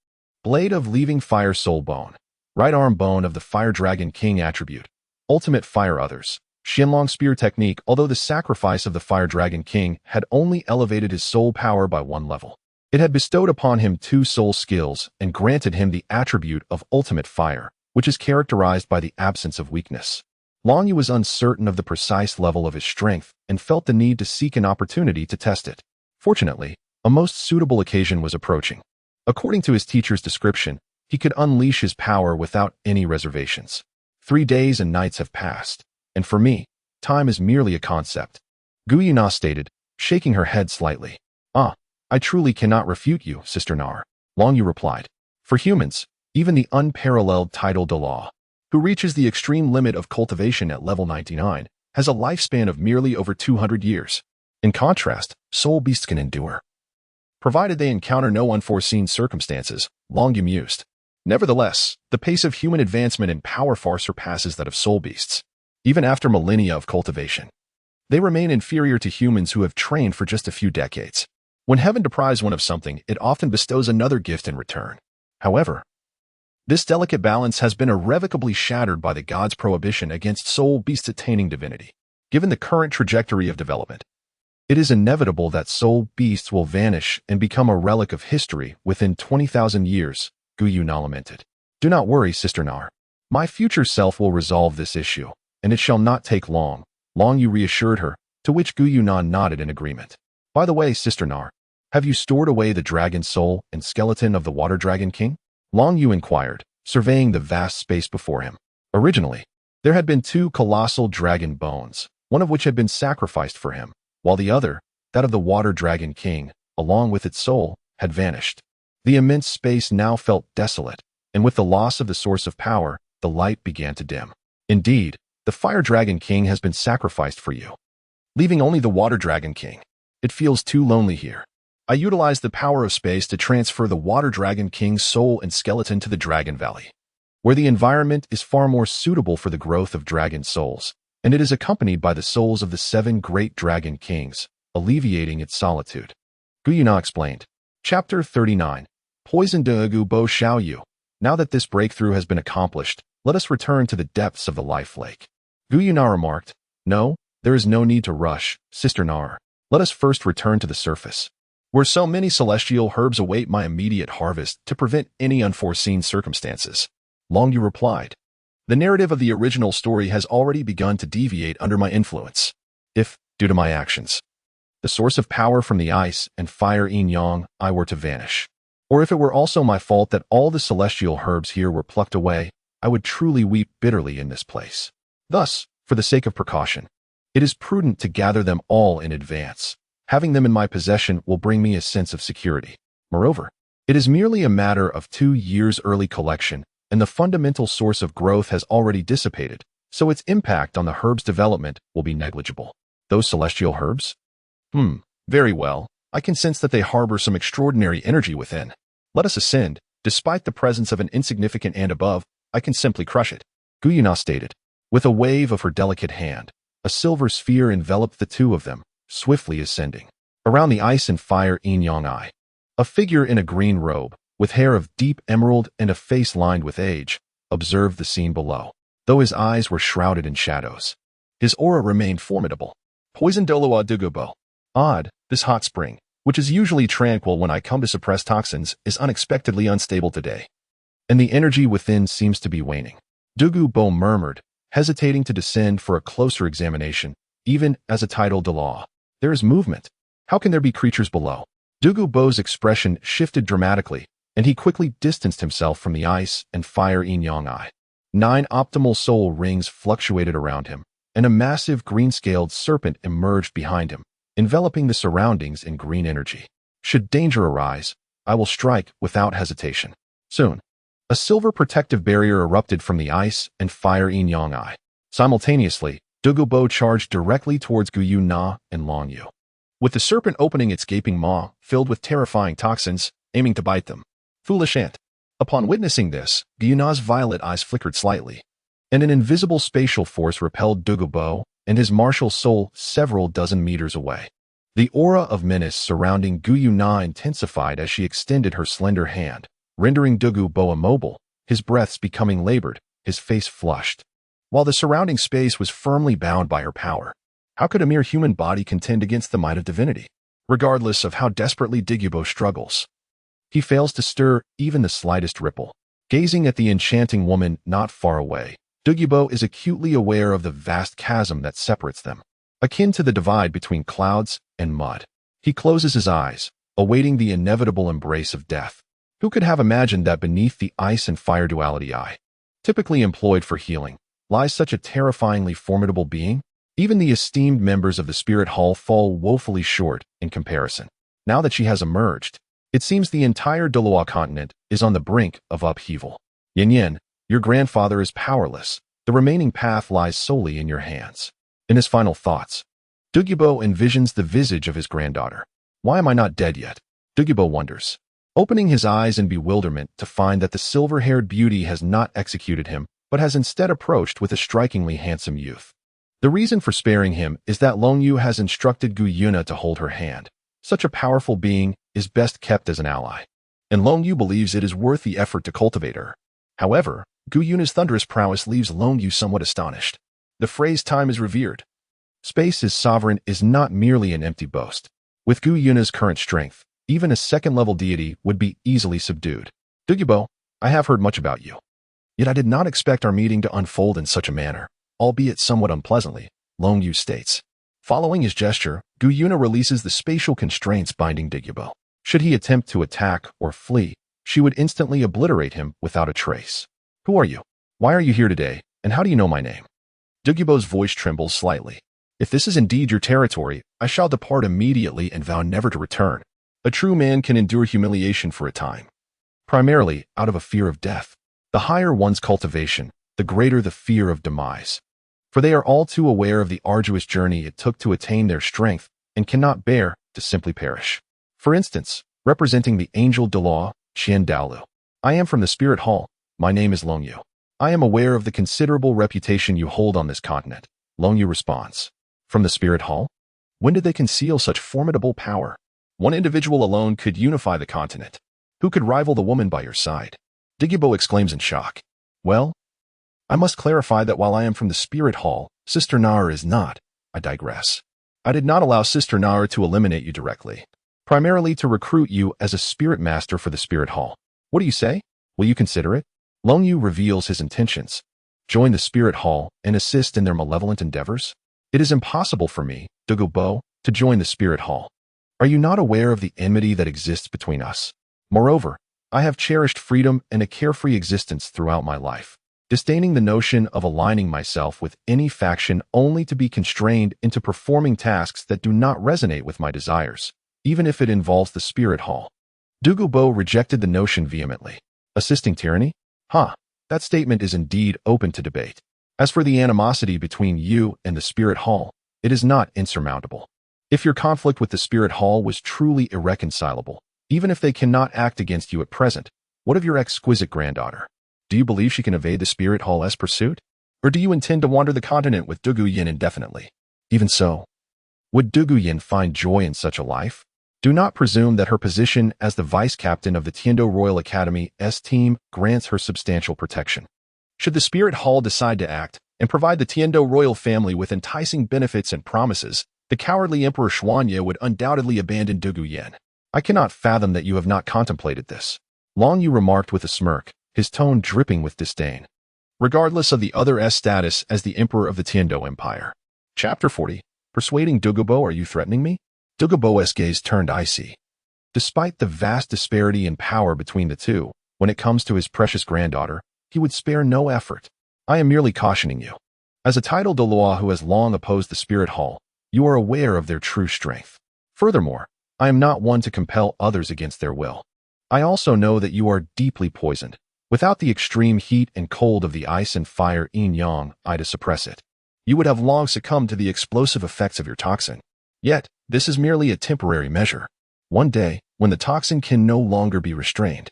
Blade of Leaving Fire Soul Bone. Right arm bone of the Fire Dragon King attribute. Ultimate Fire Others. Xianlong Spear Technique. Although the sacrifice of the Fire Dragon King had only elevated his soul power by 1 level, it had bestowed upon him 2 soul skills and granted him the attribute of Ultimate Fire, which is characterized by the absence of weakness. Long Yu was uncertain of the precise level of his strength and felt the need to seek an opportunity to test it. Fortunately, a most suitable occasion was approaching. According to his teacher's description, he could unleash his power without any reservations. 3 days and nights have passed, and for me, time is merely a concept, Gu Yuna stated, shaking her head slightly. "Ah, I truly cannot refute you, Sister Nar," Long Yu replied. "For humans, even the unparalleled title Douluo, who reaches the extreme limit of cultivation at level 99, has a lifespan of merely over 200 years. In contrast, soul beasts can endure, provided they encounter no unforeseen circumstances," Long Yu mused. Nevertheless, the pace of human advancement in power far surpasses that of soul beasts. Even after millennia of cultivation, they remain inferior to humans who have trained for just a few decades. When heaven deprives one of something, it often bestows another gift in return. However, this delicate balance has been irrevocably shattered by the god's prohibition against soul beasts attaining divinity. Given the current trajectory of development, it is inevitable that soul beasts will vanish and become a relic of history within 20,000 years, Gu Yuna lamented. "Do not worry, Sister Nar. My future self will resolve this issue, and it shall not take long," Long Yu reassured her, to which Gu Yuna nodded in agreement. "By the way, Sister Nar, have you stored away the dragon soul and skeleton of the Water Dragon King?" Long Yu inquired, surveying the vast space before him. Originally, there had been 2 colossal dragon bones, one of which had been sacrificed for him, while the other, that of the Water Dragon King, along with its soul, had vanished. The immense space now felt desolate, and with the loss of the source of power, the light began to dim. "Indeed, the Fire Dragon King has been sacrificed for you, leaving only the Water Dragon King. It feels too lonely here. I utilized the power of space to transfer the Water Dragon King's soul and skeleton to the Dragon Valley, where the environment is far more suitable for the growth of dragon souls, and it is accompanied by the souls of the 7 great dragon kings, alleviating its solitude," Gu Yuna explained. Chapter 39. Poison Degu Bo Xiao Yu. Now that this breakthrough has been accomplished, let us return to the depths of the life lake. Gu Yuna remarked, "No, there is no need to rush, Sister Nar. Let us first return to the surface, where so many celestial herbs await my immediate harvest to prevent any unforeseen circumstances." Long Yu replied, "The narrative of the original story has already begun to deviate under my influence. If, due to my actions, the source of power from the ice and fire yin-yang I were to vanish, or if it were also my fault that all the celestial herbs here were plucked away, I would truly weep bitterly in this place. Thus, for the sake of precaution. It is prudent to gather them all in advance. Having them in my possession will bring me a sense of security. Moreover, it is merely a matter of 2 years' early collection, and the fundamental source of growth has already dissipated, so its impact on the herb's development will be negligible. Those celestial herbs? Very well. I can sense that they harbor some extraordinary energy within. Let us ascend. Despite the presence of an insignificant ant above, I can simply crush it. Gu Yuna stated. With a wave of her delicate hand, a silver sphere enveloped the two of them, swiftly ascending. Around the ice and fire Yin-Yang Eye. A figure in a green robe, with hair of deep emerald and a face lined with age, observed the scene below, though his eyes were shrouded in shadows. His aura remained formidable. Poison Douluo Dugubo. Odd, this hot spring, which is usually tranquil when I come to suppress toxins, is unexpectedly unstable today. And the energy within seems to be waning. Dugubo murmured, hesitating to descend for a closer examination, even as a tidal Douluo. There is movement. How can there be creatures below? Dugubo's expression shifted dramatically, and he quickly distanced himself from the ice and fire Yin-Yang Eye. 9 optimal soul rings fluctuated around him, and a massive green-scaled serpent emerged behind him, enveloping the surroundings in green energy. Should danger arise, I will strike without hesitation. Soon, a silver protective barrier erupted from the ice and fire Yin-Yang Eye. Simultaneously, Dugubo charged directly towards Gu Yuna and Long Yu, with the serpent opening its gaping maw, filled with terrifying toxins, aiming to bite them. Foolish ant. Upon witnessing this, Gu Yuna's violet eyes flickered slightly, and an invisible spatial force repelled Dugubo and his martial soul several dozen meters away. The aura of menace surrounding Gu Yuna intensified as she extended her slender hand, rendering Dugubo immobile, his breaths becoming labored, his face flushed. While the surrounding space was firmly bound by her power, how could a mere human body contend against the might of divinity? Regardless of how desperately Dugubo struggles, he fails to stir even the slightest ripple. Gazing at the enchanting woman not far away, Dugubo is acutely aware of the vast chasm that separates them, akin to the divide between clouds and mud. He closes his eyes, awaiting the inevitable embrace of death. Who could have imagined that beneath the ice and fire duality eye, typically employed for healing, lies such a terrifyingly formidable being? Even the esteemed members of the Spirit Hall fall woefully short in comparison. Now that she has emerged, it seems the entire Douluo Continent is on the brink of upheaval. Yin Yin, your grandfather is powerless. The remaining path lies solely in your hands. In his final thoughts, Dugubo envisions the visage of his granddaughter. Why am I not dead yet? Dugubo wonders, opening his eyes in bewilderment to find that the silver-haired beauty has not executed him, but has instead approached with a strikingly handsome youth. The reason for sparing him is that Long Yu has instructed Gu Yuna to hold her hand. Such a powerful being is best kept as an ally, and Long Yu believes it is worth the effort to cultivate her. However, Gu Yuna's thunderous prowess leaves Long Yu somewhat astonished. The phrase time is revered. Space is sovereign is not merely an empty boast. With Gu Yuna's current strength, even a second-level deity would be easily subdued. Dugubo, I have heard much about you. Yet I did not expect our meeting to unfold in such a manner, albeit somewhat unpleasantly, Long Yu states. Following his gesture, Gu Yuna releases the spatial constraints binding Dugubo. Should he attempt to attack or flee, she would instantly obliterate him without a trace. Who are you? Why are you here today, and how do you know my name? Dugubo's voice trembles slightly. If this is indeed your territory, I shall depart immediately and vow never to return. A true man can endure humiliation for a time, primarily out of a fear of death. The higher one's cultivation, the greater the fear of demise. For they are all too aware of the arduous journey it took to attain their strength and cannot bear to simply perish. For instance, representing the angel Douluo, Qian Daolu. I am from the Spirit Hall. My name is Long Yu. I am aware of the considerable reputation you hold on this continent. Long Yu responds. From the Spirit Hall? When did they conceal such formidable power? One individual alone could unify the continent. Who could rival the woman by your side? Dugubo exclaims in shock. Well, I must clarify that while I am from the Spirit Hall, Sister Nara is not. I digress. I did not allow Sister Nara to eliminate you directly, primarily to recruit you as a spirit master for the Spirit Hall. What do you say? Will you consider it? Long Yu reveals his intentions. Join the Spirit Hall and assist in their malevolent endeavors? It is impossible for me, Dugubo, to join the Spirit Hall. Are you not aware of the enmity that exists between us? Moreover, I have cherished freedom and a carefree existence throughout my life. disdaining the notion of aligning myself with any faction only to be constrained into performing tasks that do not resonate with my desires, even if it involves the spirit hall. Douluo rejected the notion vehemently. Assisting tyranny? That statement is indeed open to debate. As for the animosity between you and the spirit hall, it is not insurmountable. If your conflict with the spirit hall was truly irreconcilable, even if they cannot act against you at present, what of your exquisite granddaughter? Do you believe she can evade the spirit hall's pursuit? Or do you intend to wander the continent with Douluo Yin indefinitely? Even so, would Douluo Yin find joy in such a life? Do not presume that her position as the vice-captain of the Tiando Royal Academy's team grants her substantial protection. Should the Spirit Hall decide to act and provide the Tiando royal family with enticing benefits and promises, the cowardly Emperor Xuanye would undoubtedly abandon Douluo Yin. I cannot fathom that you have not contemplated this. Long Yu remarked with a smirk, his tone dripping with disdain. Regardless of the other's status as the Emperor of the Tiando Empire. Chapter 40. Persuading Douluo, are you threatening me? Douluo's gaze turned icy. Despite the vast disparity in power between the two, when it comes to his precious granddaughter, he would spare no effort. I am merely cautioning you. As a titled Douluo who has long opposed the Spirit Hall, you are aware of their true strength. Furthermore, I am not one to compel others against their will. I also know that you are deeply poisoned. Without the extreme heat and cold of the ice and fire yin-yang to suppress it, you would have long succumbed to the explosive effects of your toxin. Yet, this is merely a temporary measure. One day, when the toxin can no longer be restrained,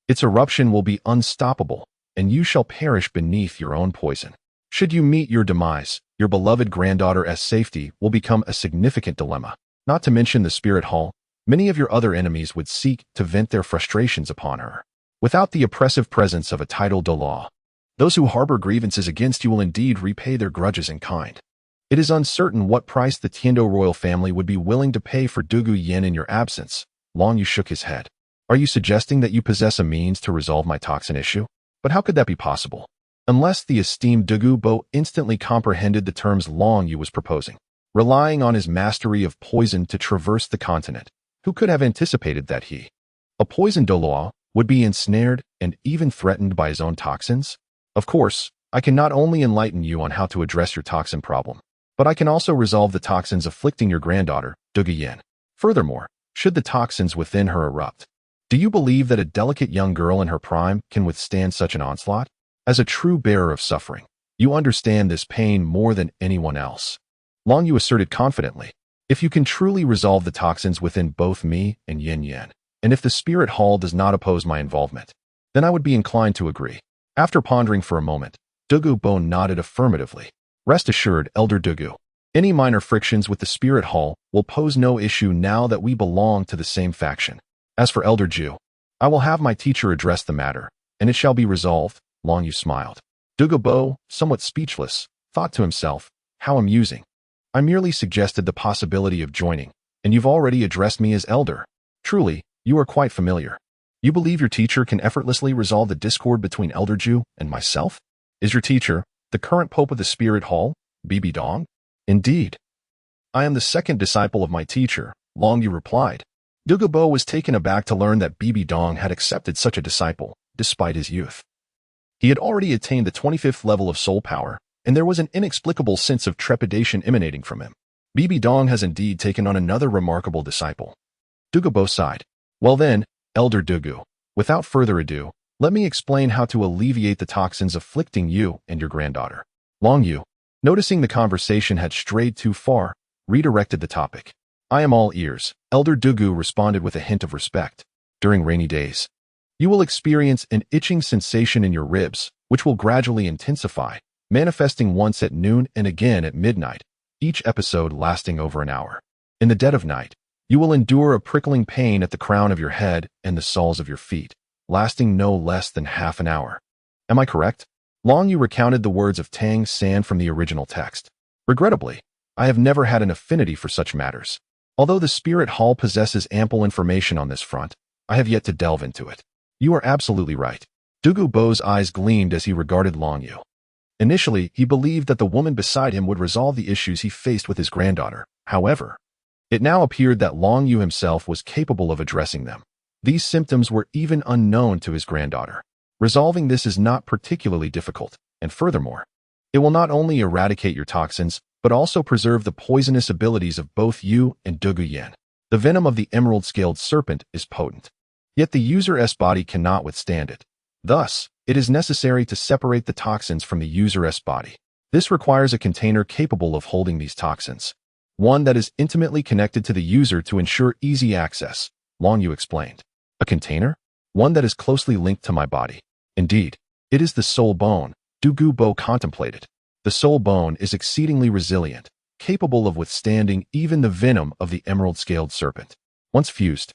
its eruption will be unstoppable, and you shall perish beneath your own poison. Should you meet your demise, your beloved granddaughter's safety will become a significant dilemma. Not to mention the Spirit Hall, many of your other enemies would seek to vent their frustrations upon her. Without the oppressive presence of a titled Douluo, those who harbor grievances against you will indeed repay their grudges in kind. It is uncertain what price the Tiando royal family would be willing to pay for Douluo Yin in your absence. Long Yu shook his head. Are you suggesting that you possess a means to resolve my toxin issue? But how could that be possible? Unless the esteemed Douluo instantly comprehended the terms Long Yu was proposing. Relying on his mastery of poison to traverse the continent, who could have anticipated that he, a poisoned Douluo, would be ensnared and even threatened by his own toxins? Of course, I can not only enlighten you on how to address your toxin problem, but I can also resolve the toxins afflicting your granddaughter, Douluo Yin. Furthermore, should the toxins within her erupt, do you believe that a delicate young girl in her prime can withstand such an onslaught? As a true bearer of suffering, you understand this pain more than anyone else. Long Yu asserted confidently, if you can truly resolve the toxins within both me and Yin Yin, and if the Spirit Hall does not oppose my involvement, then I would be inclined to agree. After pondering for a moment, Douluo nodded affirmatively. Rest assured, Elder Douluo, any minor frictions with the Spirit Hall will pose no issue now that we belong to the same faction. As for Elder Ju, I will have my teacher address the matter, and it shall be resolved. Long Yu smiled. Douluo, somewhat speechless, thought to himself, how amusing. I merely suggested the possibility of joining, and you've already addressed me as Elder. Truly, you are quite familiar. You believe your teacher can effortlessly resolve the discord between Elder Ju and myself? Is your teacher the current Pope of the Spirit Hall, Bibi Dong? Indeed. I am the second disciple of my teacher, Long Yu replied. Douluo was taken aback to learn that Bibi Dong had accepted such a disciple, despite his youth. He had already attained the 25th level of soul power, and there was an inexplicable sense of trepidation emanating from him. Bibi Dong has indeed taken on another remarkable disciple. Douluo sighed. Well then, Elder Douluo, without further ado, let me explain how to alleviate the toxins afflicting you and your granddaughter. Long Yu, noticing the conversation had strayed too far, redirected the topic. I am all ears, Elder Douluo responded with a hint of respect. During rainy days, you will experience an itching sensation in your ribs, which will gradually intensify, manifesting once at noon and again at midnight, each episode lasting over an hour. In the dead of night, you will endure a prickling pain at the crown of your head and the soles of your feet, lasting no less than half an hour. Am I correct? Long Yu recounted the words of Tang San from the original text. Regrettably, I have never had an affinity for such matters. Although the Spirit Hall possesses ample information on this front, I have yet to delve into it. You are absolutely right. Douluo's eyes gleamed as he regarded Long Yu. Initially, he believed that the woman beside him would resolve the issues he faced with his granddaughter. However, it now appeared that Long Yu himself was capable of addressing them. These symptoms were even unknown to his granddaughter. Resolving this is not particularly difficult, and furthermore, it will not only eradicate your toxins, but also preserve the poisonous abilities of both you and Douluo Yan. The venom of the emerald-scaled serpent is potent, yet the user's body cannot withstand it. Thus, it is necessary to separate the toxins from the user's body. This requires a container capable of holding these toxins, one that is intimately connected to the user to ensure easy access, Long Yu explained. A container? One that is closely linked to my body. Indeed, it is the soul bone, Douluo contemplated. The soul bone is exceedingly resilient, capable of withstanding even the venom of the emerald-scaled serpent. Once fused,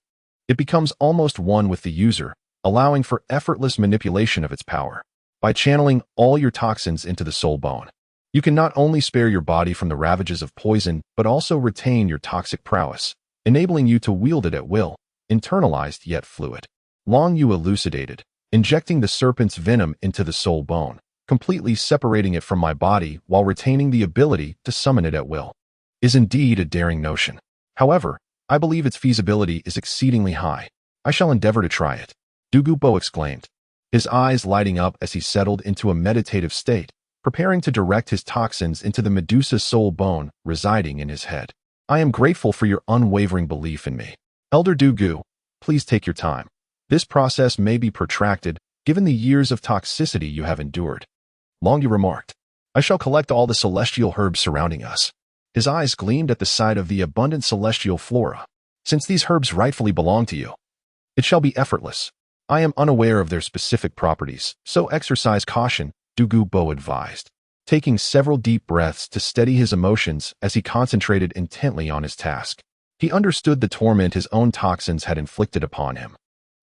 it becomes almost one with the user, allowing for effortless manipulation of its power. By channeling all your toxins into the soul bone, you can not only spare your body from the ravages of poison, but also retain your toxic prowess, enabling you to wield it at will, internalized yet fluid. Long Yu elucidated, injecting the serpent's venom into the soul bone, completely separating it from my body while retaining the ability to summon it at will, is indeed a daring notion. However, I believe its feasibility is exceedingly high. I shall endeavor to try it, Douluo exclaimed, his eyes lighting up as he settled into a meditative state, preparing to direct his toxins into the Medusa soul bone residing in his head. I am grateful for your unwavering belief in me. Elder Douluo, please take your time. This process may be protracted, given the years of toxicity you have endured. Long Yu remarked, I shall collect all the celestial herbs surrounding us. His eyes gleamed at the sight of the abundant celestial flora. Since these herbs rightfully belong to you, it shall be effortless. I am unaware of their specific properties, so exercise caution, Douluo advised, taking several deep breaths to steady his emotions as he concentrated intently on his task. He understood the torment his own toxins had inflicted upon him,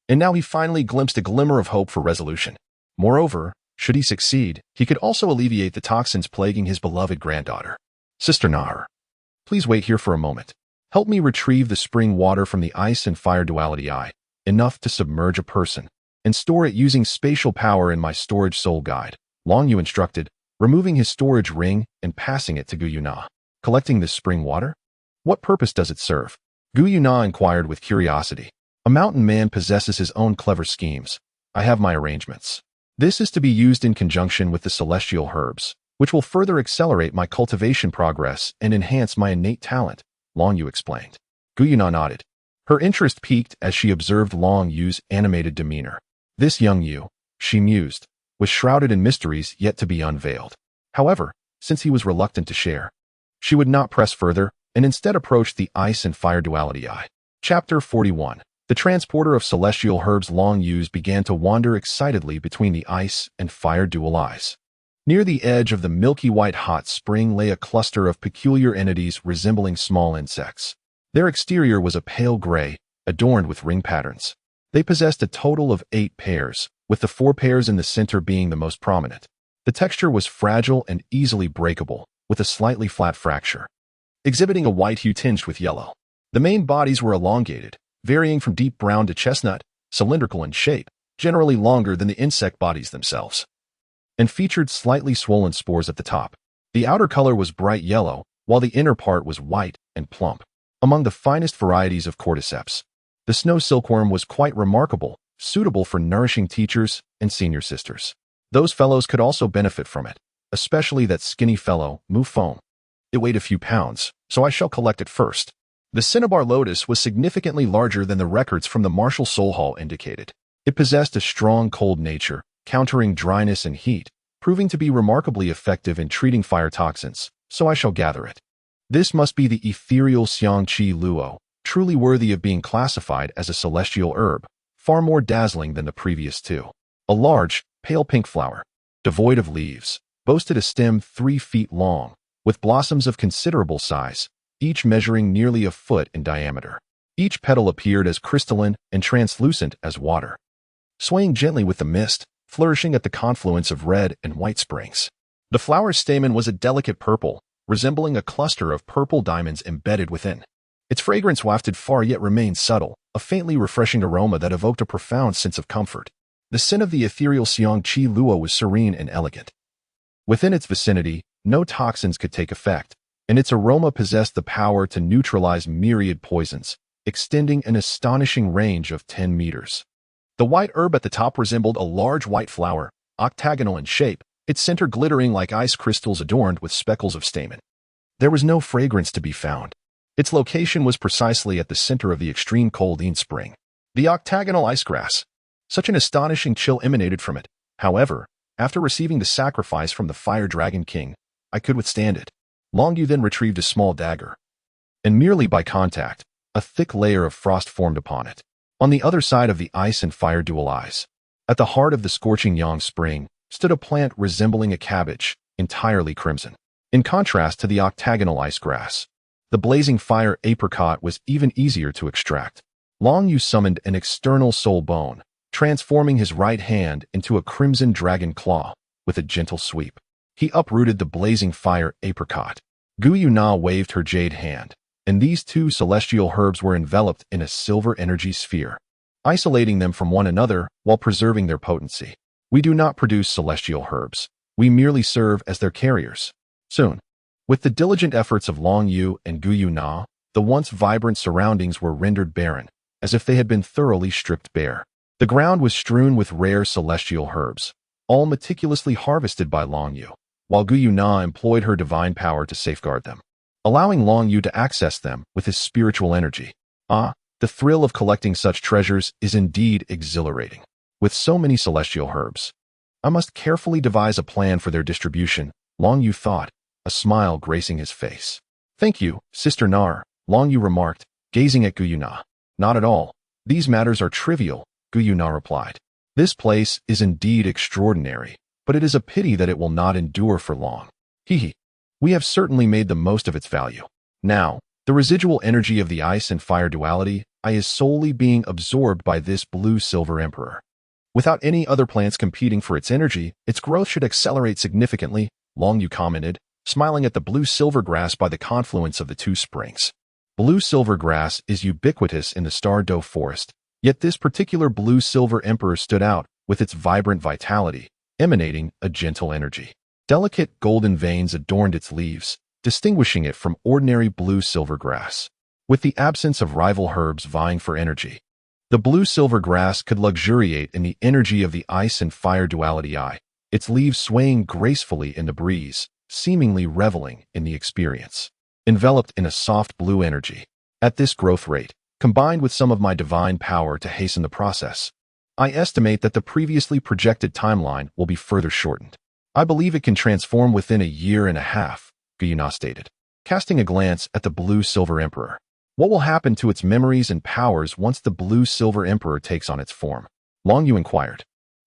and now he finally glimpsed a glimmer of hope for resolution. Moreover, should he succeed, he could also alleviate the toxins plaguing his beloved granddaughter. Sister Nahar, please wait here for a moment. Help me retrieve the spring water from the ice and fire duality eye, enough to submerge a person, and store it using spatial power in my storage soul guide, Long Yu instructed, removing his storage ring and passing it to Gu Yuna. Collecting this spring water? What purpose does it serve? Gu Yuna inquired with curiosity. A mountain man possesses his own clever schemes. I have my arrangements. This is to be used in conjunction with the celestial herbs, which will further accelerate my cultivation progress and enhance my innate talent, Long Yu explained. Gu Yuna nodded. Her interest piqued as she observed Long Yu's animated demeanor. This young Yu, she mused, was shrouded in mysteries yet to be unveiled. However, since he was reluctant to share, she would not press further and instead approached the ice and fire duality eye. Chapter 41. The transporter of celestial herbs Long Yu's began to wander excitedly between the ice and fire dual eyes. Near the edge of the milky white hot spring lay a cluster of peculiar entities resembling small insects. Their exterior was a pale gray, adorned with ring patterns. They possessed a total of 8 pairs, with the 4 pairs in the center being the most prominent. The texture was fragile and easily breakable, with a slightly flat fracture, exhibiting a white hue tinged with yellow. The main bodies were elongated, varying from deep brown to chestnut, cylindrical in shape, generally longer than the insect bodies themselves, and featured slightly swollen spores at the top. The outer color was bright yellow, while the inner part was white and plump. Among the finest varieties of cordyceps, the snow silkworm was quite remarkable, suitable for nourishing teachers and senior sisters. Those fellows could also benefit from it, especially that skinny fellow, Mufone. It weighed a few pounds, so I shall collect it first. The cinnabar lotus was significantly larger than the records from the Martial Soul Hall indicated. It possessed a strong cold nature, countering dryness and heat, proving to be remarkably effective in treating fire toxins, so I shall gather it. This must be the ethereal Xiangqi Luo, truly worthy of being classified as a celestial herb, far more dazzling than the previous 2. A large, pale pink flower, devoid of leaves, boasted a stem 3 feet long, with blossoms of considerable size, each measuring nearly a foot in diameter. Each petal appeared as crystalline and translucent as water, swaying gently with the mist, flourishing at the confluence of red and white springs. The flower's stamen was a delicate purple, resembling a cluster of purple diamonds embedded within. Its fragrance wafted far yet remained subtle, a faintly refreshing aroma that evoked a profound sense of comfort. The scent of the ethereal Xiangqi Luo was serene and elegant. Within its vicinity, no toxins could take effect, and its aroma possessed the power to neutralize myriad poisons, extending an astonishing range of 10 meters. The white herb at the top resembled a large white flower, octagonal in shape, its center glittering like ice crystals adorned with speckles of stamen. There was no fragrance to be found. Its location was precisely at the center of the extreme cold spring. The octagonal ice grass. Such an astonishing chill emanated from it. However, after receiving the sacrifice from the Fire Dragon King, I could withstand it. Long Yu then retrieved a small dagger, and merely by contact, a thick layer of frost formed upon it. On the other side of the ice and fire dual eyes, at the heart of the scorching yang spring, stood a plant resembling a cabbage, entirely crimson. In contrast to the octagonal ice grass, the blazing fire apricot was even easier to extract. Long Yu summoned an external soul bone, transforming his right hand into a crimson dragon claw with a gentle sweep. He uprooted the blazing fire apricot. Gu Yuna waved her jade hand, and these two celestial herbs were enveloped in a silver energy sphere, isolating them from one another while preserving their potency. We do not produce celestial herbs. We merely serve as their carriers. Soon, with the diligent efforts of Long Yu and Gu Yuna, the once vibrant surroundings were rendered barren, as if they had been thoroughly stripped bare. The ground was strewn with rare celestial herbs, all meticulously harvested by Long Yu, while Gu Yuna employed her divine power to safeguard them, allowing Long Yu to access them with his spiritual energy. The thrill of collecting such treasures is indeed exhilarating. With so many celestial herbs, I must carefully devise a plan for their distribution, Long Yu thought, a smile gracing his face. Thank you, Sister Nar, Long Yu remarked, gazing at Gu Yuna. Not at all. These matters are trivial, Gu Yuna replied. This place is indeed extraordinary, but it is a pity that it will not endure for long. Hee. We have certainly made the most of its value. Now, the residual energy of the ice and fire duality is solely being absorbed by this blue-silver emperor. Without any other plants competing for its energy, its growth should accelerate significantly, Long Yu commented, smiling at the blue-silver grass by the confluence of the two springs. Blue-silver grass is ubiquitous in the Star Doe forest, yet this particular blue-silver emperor stood out with its vibrant vitality, emanating a gentle energy. Delicate golden veins adorned its leaves, distinguishing it from ordinary blue-silver grass. With the absence of rival herbs vying for energy, the blue-silver grass could luxuriate in the energy of the ice and fire duality its leaves swaying gracefully in the breeze, seemingly reveling in the experience. Enveloped in a soft blue energy. At this growth rate, combined with some of my divine power to hasten the process, I estimate that the previously projected timeline will be further shortened. I believe it can transform within a year and a half, Gu Yuna stated, casting a glance at the blue-silver emperor. What will happen to its memories and powers once the blue-silver emperor takes on its form? Long Yu inquired.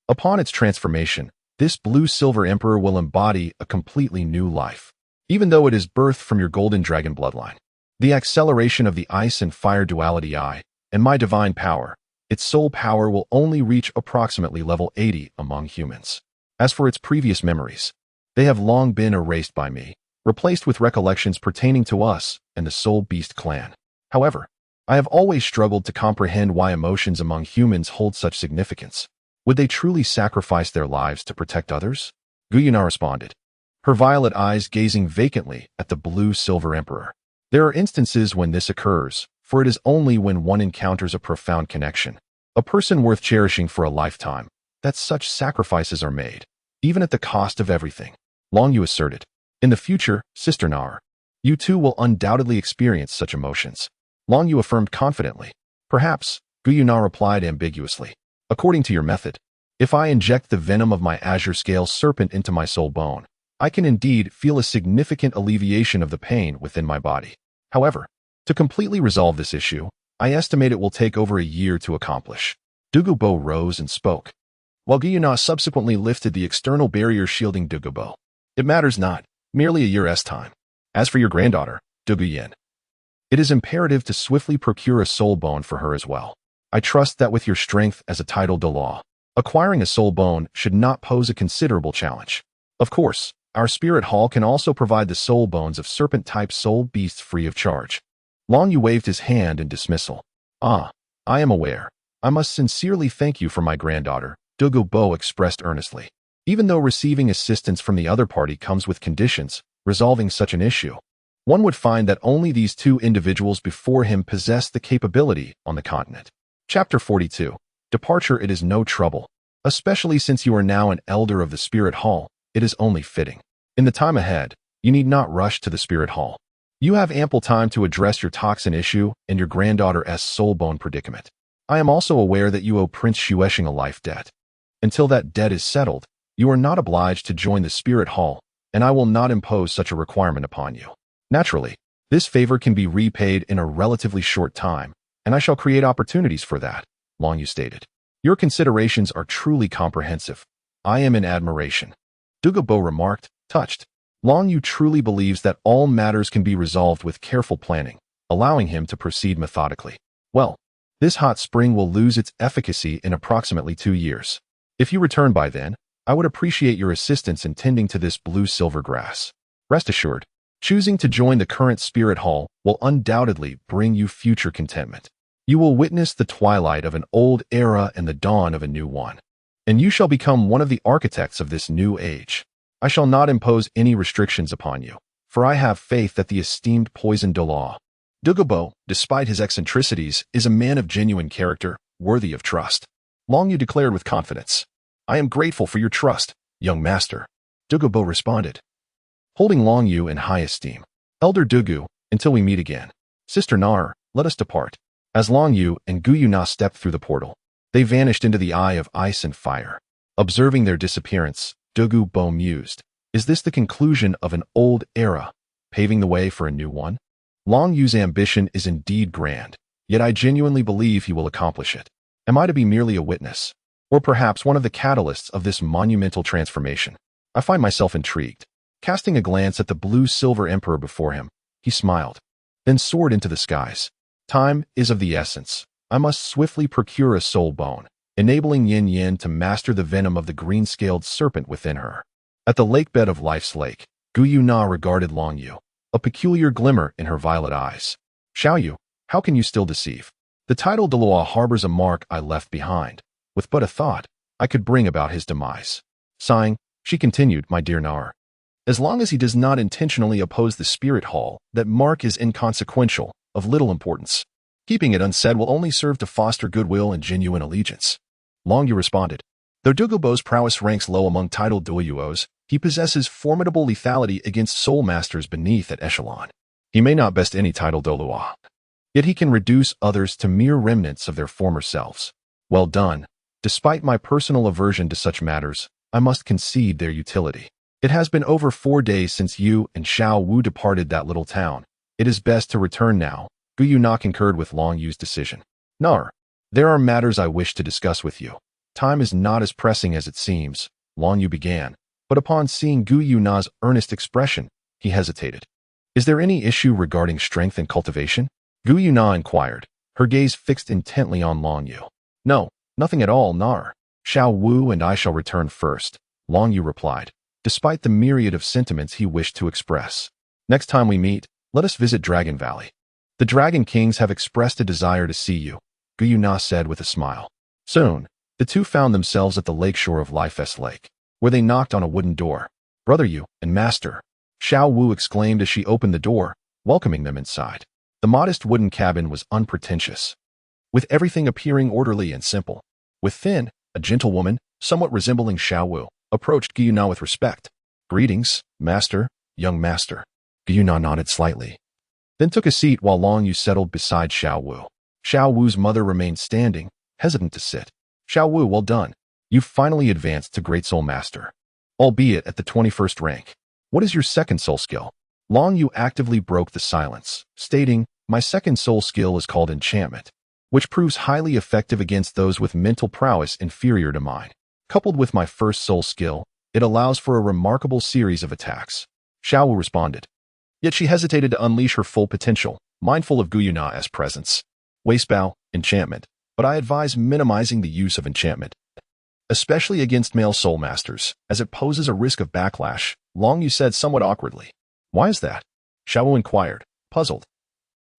Upon its transformation, this blue-silver emperor will embody a completely new life. Even though it is birthed from your Golden Dragon Bloodline, the acceleration of the ice and fire duality and my divine power, its soul power will only reach approximately level 80 among humans. As for its previous memories, they have long been erased by me, replaced with recollections pertaining to us and the Soul Beast clan. However, I have always struggled to comprehend why emotions among humans hold such significance. Would they truly sacrifice their lives to protect others? Gu Yuna responded, her violet eyes gazing vacantly at the blue-silver emperor. There are instances when this occurs, for it is only when one encounters a profound connection, a person worth cherishing for a lifetime, that such sacrifices are made, even at the cost of everything. Long Yu asserted. In the future, Sister Nar, you too will undoubtedly experience such emotions. Long Yu affirmed confidently. Perhaps, Gu Yuna replied ambiguously. According to your method, if I inject the venom of my azure scale serpent into my soul bone, I can indeed feel a significant alleviation of the pain within my body. However, to completely resolve this issue, I estimate it will take over a year to accomplish. Dugubo rose and spoke, while Gu Yuna subsequently lifted the external barrier shielding Dugubo. It matters not, merely a year's time. As for your granddaughter, Dugu Yin, it is imperative to swiftly procure a soul bone for her as well. I trust that with your strength as a titled Douluo, acquiring a soul bone should not pose a considerable challenge. Of course, our spirit hall can also provide the soul bones of serpent-type soul beasts free of charge. Long Yu waved his hand in dismissal. I am aware. I must sincerely thank you for my granddaughter, Dugu Bo expressed earnestly. Even though receiving assistance from the other party comes with conditions, resolving such an issue, one would find that only these two individuals before him possessed the capability on the continent. Chapter 42. Departure it is no trouble. Especially since you are now an elder of the Spirit Hall, it is only fitting. In the time ahead, you need not rush to the Spirit Hall. You have ample time to address your toxin issue and your granddaughter's soul-bone predicament. I am also aware that you owe Prince Xuesheng a life debt. Until that debt is settled, you are not obliged to join the Spirit Hall, and I will not impose such a requirement upon you. Naturally, this favor can be repaid in a relatively short time, and I shall create opportunities for that, Long Yu stated. Your considerations are truly comprehensive. I am in admiration. Douluo remarked, touched. Long Yu truly believes that all matters can be resolved with careful planning, allowing him to proceed methodically. Well, this hot spring will lose its efficacy in approximately 2 years. If you return by then, I would appreciate your assistance in tending to this blue-silver grass. Rest assured, choosing to join the current Spirit Hall will undoubtedly bring you future contentment. You will witness the twilight of an old era and the dawn of a new one. And you shall become one of the architects of this new age. I shall not impose any restrictions upon you, for I have faith that the esteemed poison Douluo, despite his eccentricities, is a man of genuine character, worthy of trust. Long Yu declared with confidence. I am grateful for your trust, young master. Douluo responded, holding Long Yu in high esteem. Elder Douluo, until we meet again. Sister Nar, let us depart. As Long Yu and Guyuna stepped through the portal, they vanished into the eye of ice and fire. Observing their disappearance, Douluo mused, is this the conclusion of an old era, paving the way for a new one? Long Yu's ambition is indeed grand, yet I genuinely believe he will accomplish it. Am I to be merely a witness, or perhaps one of the catalysts of this monumental transformation? I find myself intrigued. Casting a glance at the blue-silver emperor before him, he smiled, then soared into the skies. Time is of the essence. I must swiftly procure a soul bone, enabling Yin Yin to master the venom of the green-scaled serpent within her. At the lakebed of Life's Lake, Guyuna regarded Long Yu, a peculiar glimmer in her violet eyes. Xiaoyu, how can you still deceive? The title Douluo harbors a mark I left behind. With but a thought, I could bring about his demise. Sighing, she continued, my dear Nar. As long as he does not intentionally oppose the Spirit Hall, that mark is inconsequential, of little importance. Keeping it unsaid will only serve to foster goodwill and genuine allegiance. Long Yu responded. Though Douluo's prowess ranks low among titled Douluos, he possesses formidable lethality against soul masters beneath that echelon. He may not best any titled Douluo, yet he can reduce others to mere remnants of their former selves. Well done. Despite my personal aversion to such matters, I must concede their utility. It has been over 4 days since you and Xiao Wu departed that little town. It is best to return now. Guyuna concurred with Long Yu's decision. Nar, there are matters I wish to discuss with you. Time is not as pressing as it seems, Long Yu began, but upon seeing Guyuna's earnest expression, he hesitated. Is there any issue regarding strength and cultivation? Guyuna inquired, her gaze fixed intently on Long Yu. No, nothing at all, Nar. Xiao Wu and I shall return first, Long Yu replied, despite the myriad of sentiments he wished to express. Next time we meet, let us visit Dragon Valley. The Dragon Kings have expressed a desire to see you, Guyuna said with a smile. Soon, the two found themselves at the lakeshore of Life's Lake, where they knocked on a wooden door. Brother Yu and Master, Xiao Wu exclaimed as she opened the door, welcoming them inside. The modest wooden cabin was unpretentious, with everything appearing orderly and simple. Within, a gentlewoman, somewhat resembling Xiao Wu, approached Guyuna with respect. Greetings, Master, young Master. Guyuna nodded slightly, then took a seat while Long Yu settled beside Xiao Wu. Xiao Wu's mother remained standing, hesitant to sit. Xiao Wu, well done. You've finally advanced to Great Soul Master, albeit at the 21st rank. What is your second soul skill? Long Yu actively broke the silence, stating, my second soul skill is called enchantment, which proves highly effective against those with mental prowess inferior to mine. Coupled with my first soul skill, it allows for a remarkable series of attacks. Xiao Wu responded. Yet she hesitated to unleash her full potential, mindful of Guyuna's presence. Waistbow, enchantment, but I advise minimizing the use of enchantment, especially against male soul masters, as it poses a risk of backlash, Long Yu said somewhat awkwardly. Why is that? Xiao Wu inquired, puzzled,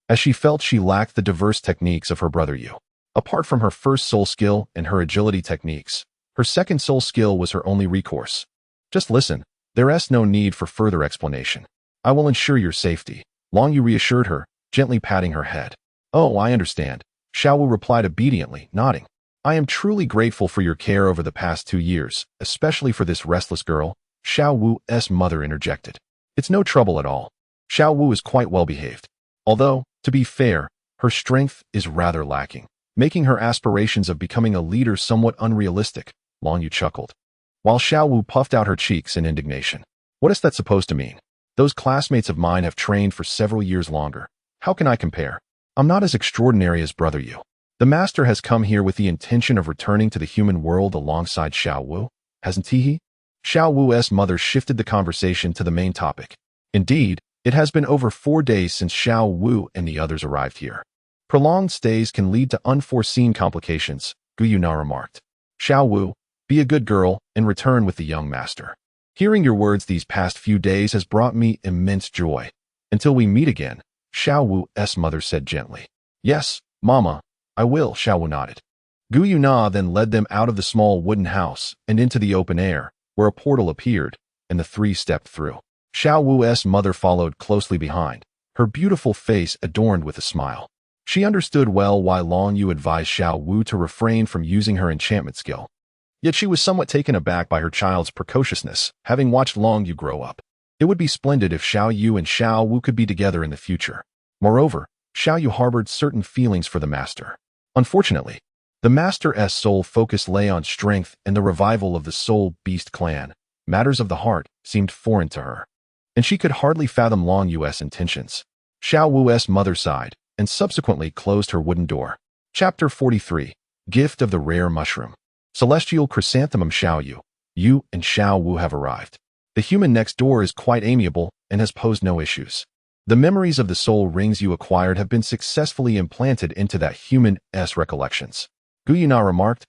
as she felt she lacked the diverse techniques of her brother Yu. Apart from her first soul skill and her agility techniques, her second soul skill was her only recourse. Just listen, there's no need for further explanation. I will ensure your safety, Long Yu reassured her, gently patting her head. Oh, I understand, Xiao Wu replied obediently, nodding. I am truly grateful for your care over the past 2 years, especially for this restless girl, Xiao Wu's mother interjected. It's no trouble at all. Xiao Wu is quite well behaved. Although, to be fair, her strength is rather lacking, making her aspirations of becoming a leader somewhat unrealistic, Long Yu chuckled. While Xiao Wu puffed out her cheeks in indignation. What is that supposed to mean? Those classmates of mine have trained for several years longer. How can I compare? I'm not as extraordinary as Brother Yu. The master has come here with the intention of returning to the human world alongside Xiao Wu, hasn't he? Xiao Wu's mother shifted the conversation to the main topic. Indeed, it has been over 4 days since Xiao Wu and the others arrived here. Prolonged stays can lead to unforeseen complications, Gu Yuna remarked. Xiao Wu, be a good girl and return with the young master. Hearing your words these past few days has brought me immense joy. Until we meet again, Xiao Wu's mother said gently. Yes, Mama, I will, Xiao Wu nodded. Gu Yuna then led them out of the small wooden house and into the open air, where a portal appeared, and the three stepped through. Xiao Wu's mother followed closely behind, her beautiful face adorned with a smile. She understood well why Long Yu advised Xiao Wu to refrain from using her enchantment skill. Yet she was somewhat taken aback by her child's precociousness, having watched Long Yu grow up. It would be splendid if Xiao Yu and Xiao Wu could be together in the future. Moreover, Xiao Yu harbored certain feelings for the master. Unfortunately, the master's sole focus lay on strength and the revival of the Soul Beast clan. Matters of the heart seemed foreign to her, and she could hardly fathom Long Yu's intentions. Xiao Wu's mother sighed, and subsequently closed her wooden door. Chapter 43. Gift of the Rare Mushroom. Celestial Chrysanthemum Xiao Yu. You and Xiao Wu have arrived. The human next door is quite amiable and has posed no issues. The memories of the soul rings you acquired have been successfully implanted into that human's recollections. Gu Yuna remarked,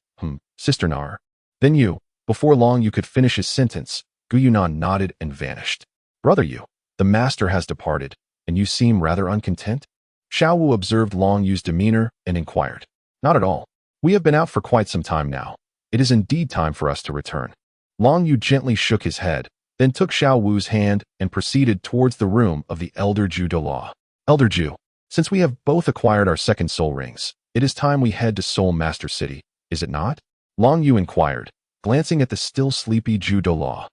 Sister Nar. Then you, before Long Yu could finish his sentence, Gu Yuna nodded and vanished. Brother Yu, the master has departed, and you seem rather uncontent? Xiao Wu observed Long Yu's demeanor and inquired. Not at all. We have been out for quite some time now. It is indeed time for us to return. Long Yu gently shook his head, then took Xiao Wu's hand and proceeded towards the room of the Elder Ju Douluo. Elder Ju, since we have both acquired our second soul rings, it is time we head to Soul Master City, is it not? Long Yu inquired, glancing at the still sleepy Ju Douluo.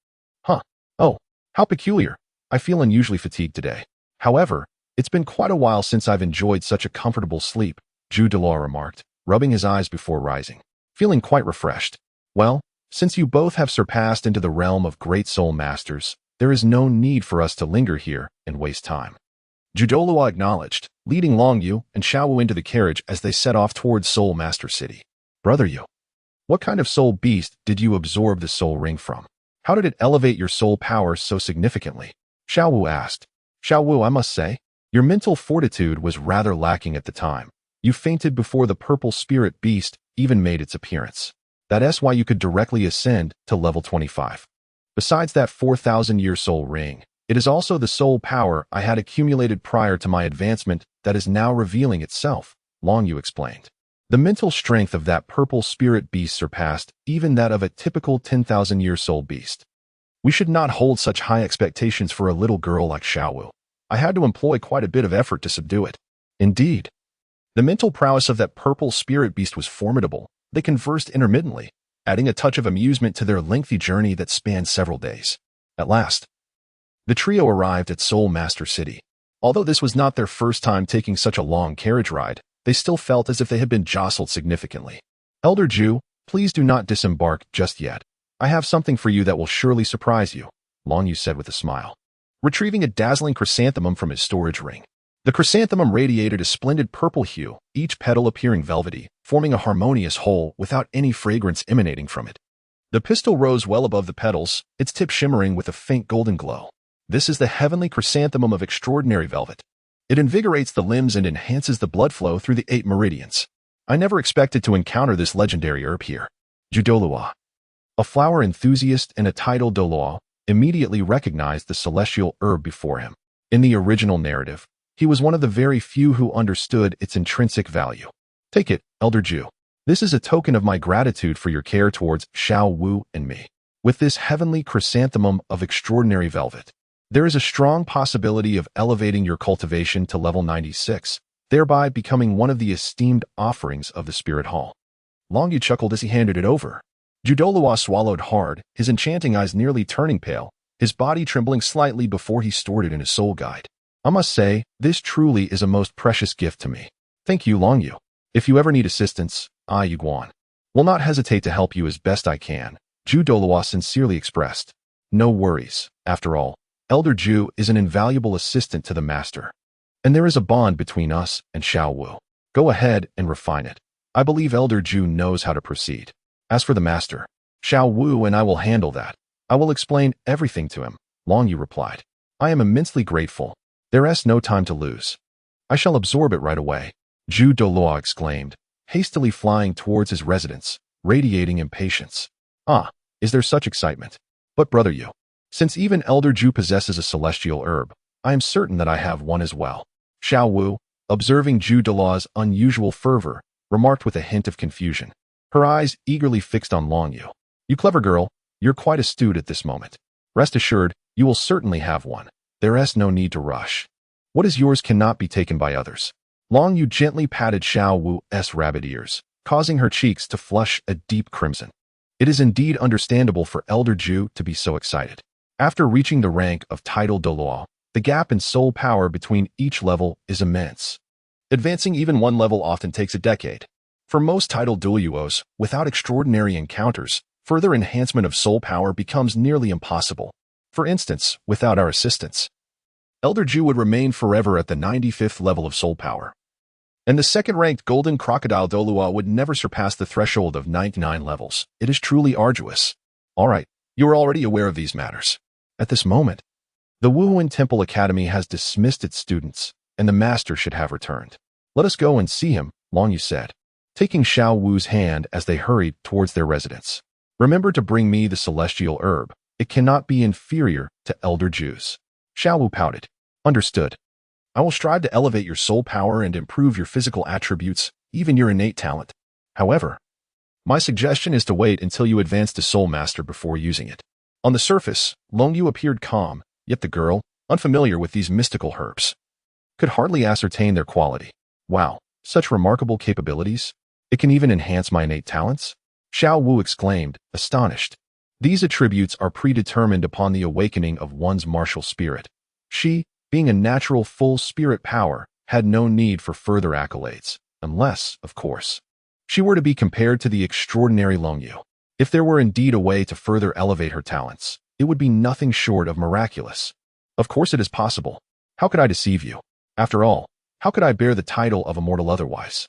Oh, how peculiar. I feel unusually fatigued today. However, it's been quite a while since I've enjoyed such a comfortable sleep, Ju Douluo remarked, rubbing his eyes before rising, feeling quite refreshed. Well, since you both have surpassed into the realm of great soul masters, there is no need for us to linger here and waste time. Ju Douluo acknowledged, leading Long Yu and Xiao Wu into the carriage as they set off towards Soul Master City. Brother Yu, what kind of soul beast did you absorb the soul ring from? How did it elevate your soul power so significantly? Xiao Wu asked. Xiao Wu, I must say, your mental fortitude was rather lacking at the time. You fainted before the purple spirit beast even made its appearance. That's why you could directly ascend to level 25. Besides that 4,000-year soul ring, it is also the soul power I had accumulated prior to my advancement that is now revealing itself, Long Yu explained. The mental strength of that purple spirit beast surpassed even that of a typical 10,000-year soul beast. We should not hold such high expectations for a little girl like Xiao Wu. I had to employ quite a bit of effort to subdue it. Indeed. The mental prowess of that purple spirit beast was formidable. They conversed intermittently, adding a touch of amusement to their lengthy journey that spanned several days. At last, the trio arrived at Soul Master City. Although this was not their first time taking such a long carriage ride, they still felt as if they had been jostled significantly. Elder Ju, please do not disembark just yet. I have something for you that will surely surprise you, Long Yu said with a smile, retrieving a dazzling chrysanthemum from his storage ring. The chrysanthemum radiated a splendid purple hue, each petal appearing velvety, forming a harmonious whole without any fragrance emanating from it. The pistil rose well above the petals, its tip shimmering with a faint golden glow. This is the heavenly chrysanthemum of extraordinary velvet. It invigorates the limbs and enhances the blood flow through the 8 meridians. I never expected to encounter this legendary herb here. Ju Douluo, a flower enthusiast and a titled Douluo, immediately recognized the celestial herb before him. In the original narrative, he was one of the very few who understood its intrinsic value. Take it, Elder Ju. This is a token of my gratitude for your care towards Xiao Wu and me. With this heavenly chrysanthemum of extraordinary velvet, there is a strong possibility of elevating your cultivation to level 96, thereby becoming one of the esteemed offerings of the Spirit Hall. Long Yu chuckled as he handed it over. Douluo swallowed hard, his enchanting eyes nearly turning pale, his body trembling slightly before he stored it in his soul guide. I must say, this truly is a most precious gift to me. Thank you, Long Yu. If you ever need assistance, I, Yuguan, will not hesitate to help you as best I can, Douluo sincerely expressed. No worries. After all, Elder Ju is an invaluable assistant to the master. And there is a bond between us and Xiao Wu. Go ahead and refine it. I believe Elder Ju knows how to proceed. As for the master, Xiao Wu and I will handle that. I will explain everything to him, Long Yu replied. I am immensely grateful. There is no time to lose. I shall absorb it right away, Douluo exclaimed, hastily flying towards his residence, radiating impatience. Ah, is there such excitement? But Brother Yu, since even Elder Ju possesses a celestial herb, I am certain that I have one as well. Xiao Wu, observing Douluo's unusual fervor, remarked with a hint of confusion, her eyes eagerly fixed on Long Yu. You clever girl, you're quite astute at this moment. Rest assured, you will certainly have one. There is no need to rush. What is yours cannot be taken by others. Long Yu gently patted Xiao Wu's rabbit ears, causing her cheeks to flush a deep crimson. It is indeed understandable for Elder Ju to be so excited. After reaching the rank of title Douluo, the gap in soul power between each level is immense. Advancing even one level often takes a decade. For most title Douluos, without extraordinary encounters, further enhancement of soul power becomes nearly impossible. For instance, without our assistance, Elder Ju would remain forever at the 95th level of soul power. And the second-ranked Golden Crocodile Douluo would never surpass the threshold of 99 levels. It is truly arduous. All right, you are already aware of these matters. At this moment, the Wuhuan Temple Academy has dismissed its students, and the master should have returned. Let us go and see him, Long Yu said, taking Xiao Wu's hand as they hurried towards their residence. Remember to bring me the celestial herb. It cannot be inferior to Elder Ju's. Xiao Wu pouted. Understood. I will strive to elevate your soul power and improve your physical attributes, even your innate talent. However, my suggestion is to wait until you advance to Soul Master before using it. On the surface, Long Yu appeared calm, yet the girl, unfamiliar with these mystical herbs, could hardly ascertain their quality. Wow, such remarkable capabilities? It can even enhance my innate talents? Xiao Wu exclaimed, astonished. These attributes are predetermined upon the awakening of one's martial spirit. She, being a natural full spirit power, had no need for further accolades, unless, of course, she were to be compared to the extraordinary Long Yu. If there were indeed a way to further elevate her talents, it would be nothing short of miraculous. Of course it is possible. How could I deceive you? After all, how could I bear the title of immortal otherwise?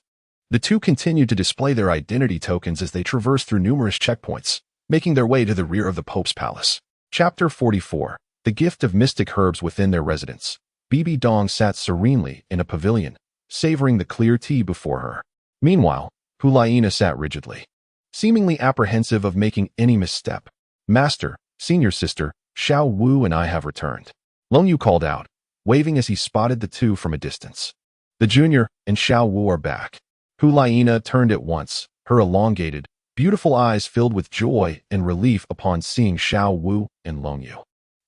The two continued to display their identity tokens as they traversed through numerous checkpoints, making their way to the rear of the Pope's palace. Chapter 44. The gift of mystic herbs within their residence. Bibi Dong sat serenely in a pavilion, savoring the clear tea before her. Meanwhile, Hulaina sat rigidly, seemingly apprehensive of making any misstep. Master, senior sister, Xiao Wu and I have returned. Long Yu called out, waving as he spotted the two from a distance. The junior and Xiao Wu are back. Hulaina turned at once, her elongated, beautiful eyes filled with joy and relief upon seeing Xiao Wu and Long Yu.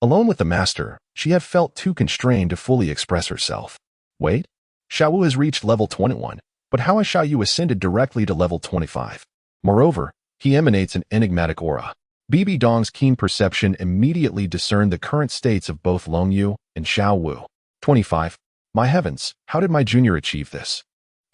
Alone with the master, she had felt too constrained to fully express herself. Wait, Xiao Wu has reached level 21, but how has Xiao Yu ascended directly to level 25? Moreover, he emanates an enigmatic aura. Bibi Dong's keen perception immediately discerned the current states of both Long Yu and Xiao Wu. 25. My heavens, how did my junior achieve this?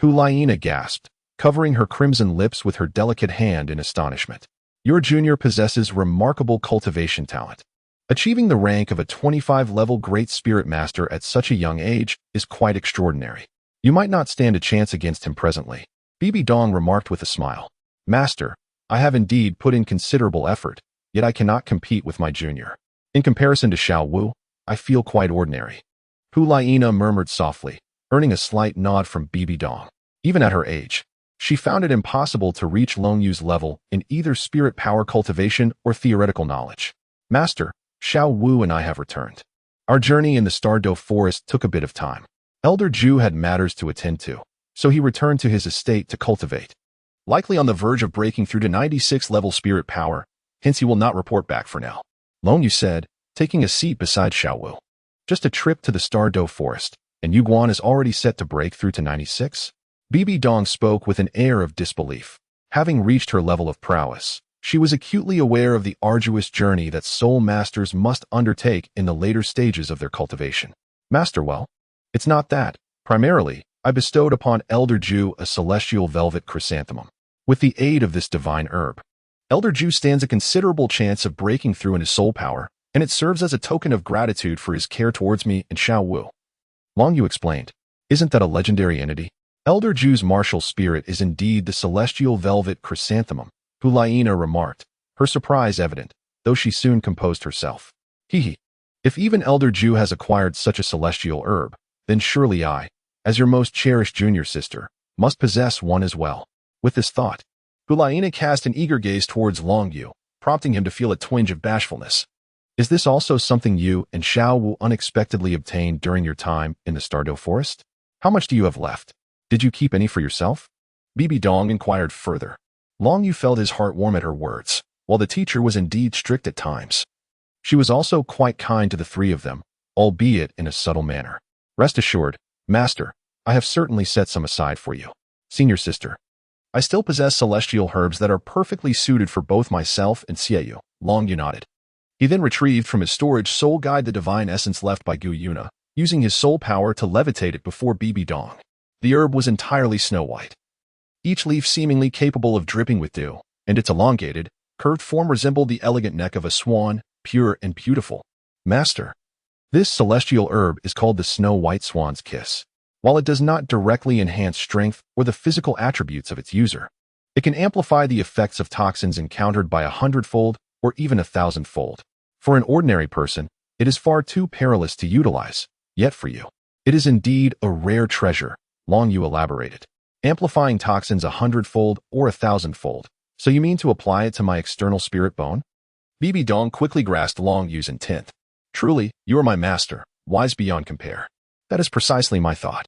Hulaina gasped, covering her crimson lips with her delicate hand in astonishment. Your junior possesses remarkable cultivation talent. Achieving the rank of a 25-level Great Spirit Master at such a young age is quite extraordinary. You might not stand a chance against him presently, Bibi Dong remarked with a smile. Master, I have indeed put in considerable effort, yet I cannot compete with my junior. In comparison to Xiao Wu, I feel quite ordinary. Hulaina murmured softly, earning a slight nod from Bibi Dong. Even at her age, she found it impossible to reach Long Yu's level in either spirit power cultivation or theoretical knowledge. Master, Xiao Wu and I have returned. Our journey in the Stardow Forest took a bit of time. Elder Ju had matters to attend to, so he returned to his estate to cultivate. Likely on the verge of breaking through to 96-level spirit power, hence he will not report back for now. Long Yu said, taking a seat beside Xiao Wu. Just a trip to the Stardow Forest, and Yuguan is already set to break through to 96? Bibi Dong spoke with an air of disbelief. Having reached her level of prowess, she was acutely aware of the arduous journey that soul masters must undertake in the later stages of their cultivation. Master, well, it's not that. Primarily, I bestowed upon Elder Ju a celestial velvet chrysanthemum. With the aid of this divine herb, Elder Ju stands a considerable chance of breaking through in his soul power, and it serves as a token of gratitude for his care towards me and Xiao Wu. Long Yu explained, isn't that a legendary entity? Elder Ju's martial spirit is indeed the celestial velvet chrysanthemum, Hulaina remarked, her surprise evident, though she soon composed herself. Hee. If even Elder Ju has acquired such a celestial herb, then surely I, as your most cherished junior sister, must possess one as well. With this thought, Hulaina cast an eager gaze towards Long Yu, prompting him to feel a twinge of bashfulness. Is this also something you and Xiao Wu unexpectedly obtained during your time in the Stardew Forest? How much do you have left? Did you keep any for yourself? Bibi Dong inquired further. Long Yu felt his heart warm at her words, while the teacher was indeed strict at times. She was also quite kind to the three of them, albeit in a subtle manner. Rest assured, Master, I have certainly set some aside for you. Senior sister, I still possess celestial herbs that are perfectly suited for both myself and Xiaoyu. Long Yu nodded. He then retrieved from his storage soul guide the divine essence left by Gu Yuna, using his soul power to levitate it before Bibi Dong. The herb was entirely snow white. Each leaf seemingly capable of dripping with dew, and its elongated, curved form resembled the elegant neck of a swan, pure and beautiful. Master, this celestial herb is called the Snow White Swan's Kiss. While it does not directly enhance strength or the physical attributes of its user, it can amplify the effects of toxins encountered by 100-fold or even 1,000-fold. For an ordinary person, it is far too perilous to utilize, yet for you, it is indeed a rare treasure, Long Yu elaborated. Amplifying toxins 100-fold or 1,000-fold, so you mean to apply it to my external spirit bone? Bibi Dong quickly grasped Long Yu's intent. Truly, you are my master, wise beyond compare. That is precisely my thought.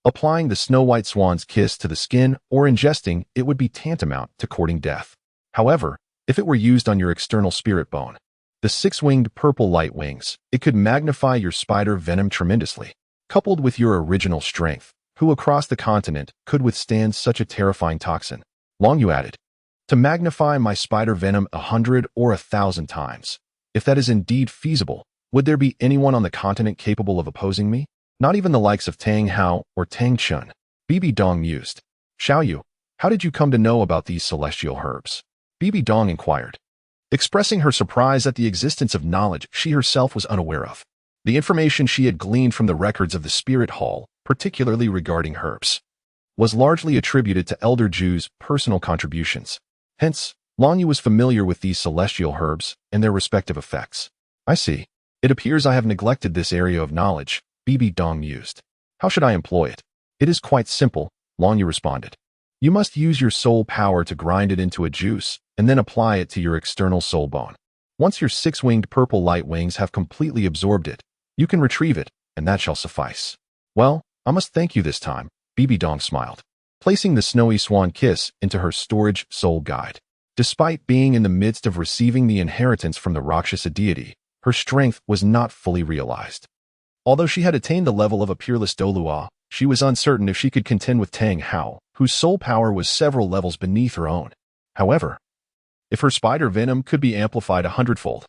Applying the Snow White Swan's Kiss to the skin or ingesting it would be tantamount to courting death. However, if it were used on your external spirit bone, the six-winged purple light wings, it could magnify your spider venom tremendously. Coupled with your original strength, who across the continent could withstand such a terrifying toxin? Long Yu added, to magnify my spider venom 100 or 1,000 times. If that is indeed feasible, would there be anyone on the continent capable of opposing me? Not even the likes of Tang Hao or Tang Chun. Bibi Dong mused. Xiaoyu, how did you come to know about these celestial herbs? Bibi Dong inquired, expressing her surprise at the existence of knowledge she herself was unaware of. The information she had gleaned from the records of the Spirit Hall, particularly regarding herbs, was largely attributed to Elder Ju's personal contributions. Hence, Long Yu was familiar with these celestial herbs and their respective effects. I see. It appears I have neglected this area of knowledge, Bibi Dong mused. How should I employ it? It is quite simple, Long Yu responded. You must use your soul power to grind it into a juice and then apply it to your external soul bone. Once your six-winged purple light wings have completely absorbed it, you can retrieve it, and that shall suffice. Well, I must thank you this time, Bibi Dong smiled, placing the Snowy Swan Kiss into her storage soul guide. Despite being in the midst of receiving the inheritance from the Rakshasa deity, her strength was not fully realized. Although she had attained the level of a peerless Douluo, she was uncertain if she could contend with Tang Hao, whose soul power was several levels beneath her own. However, if her spider venom could be amplified 100-fold,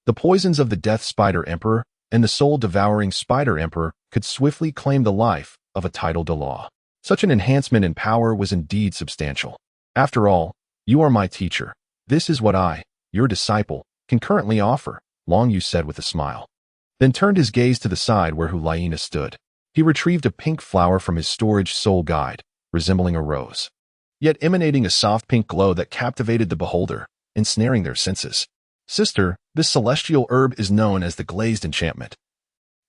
the poisons of the Death Spider Emperor and the soul-devouring Spider Emperor could swiftly claim the life of a titled Douluo. Such an enhancement in power was indeed substantial. After all, you are my teacher. This is what I, your disciple, can currently offer, Long Yu said with a smile. Then turned his gaze to the side where Hulaina stood. He retrieved a pink flower from his storage soul guide, resembling a rose, yet emanating a soft pink glow that captivated the beholder, ensnaring their senses. Sister, this celestial herb is known as the Glazed Enchantment,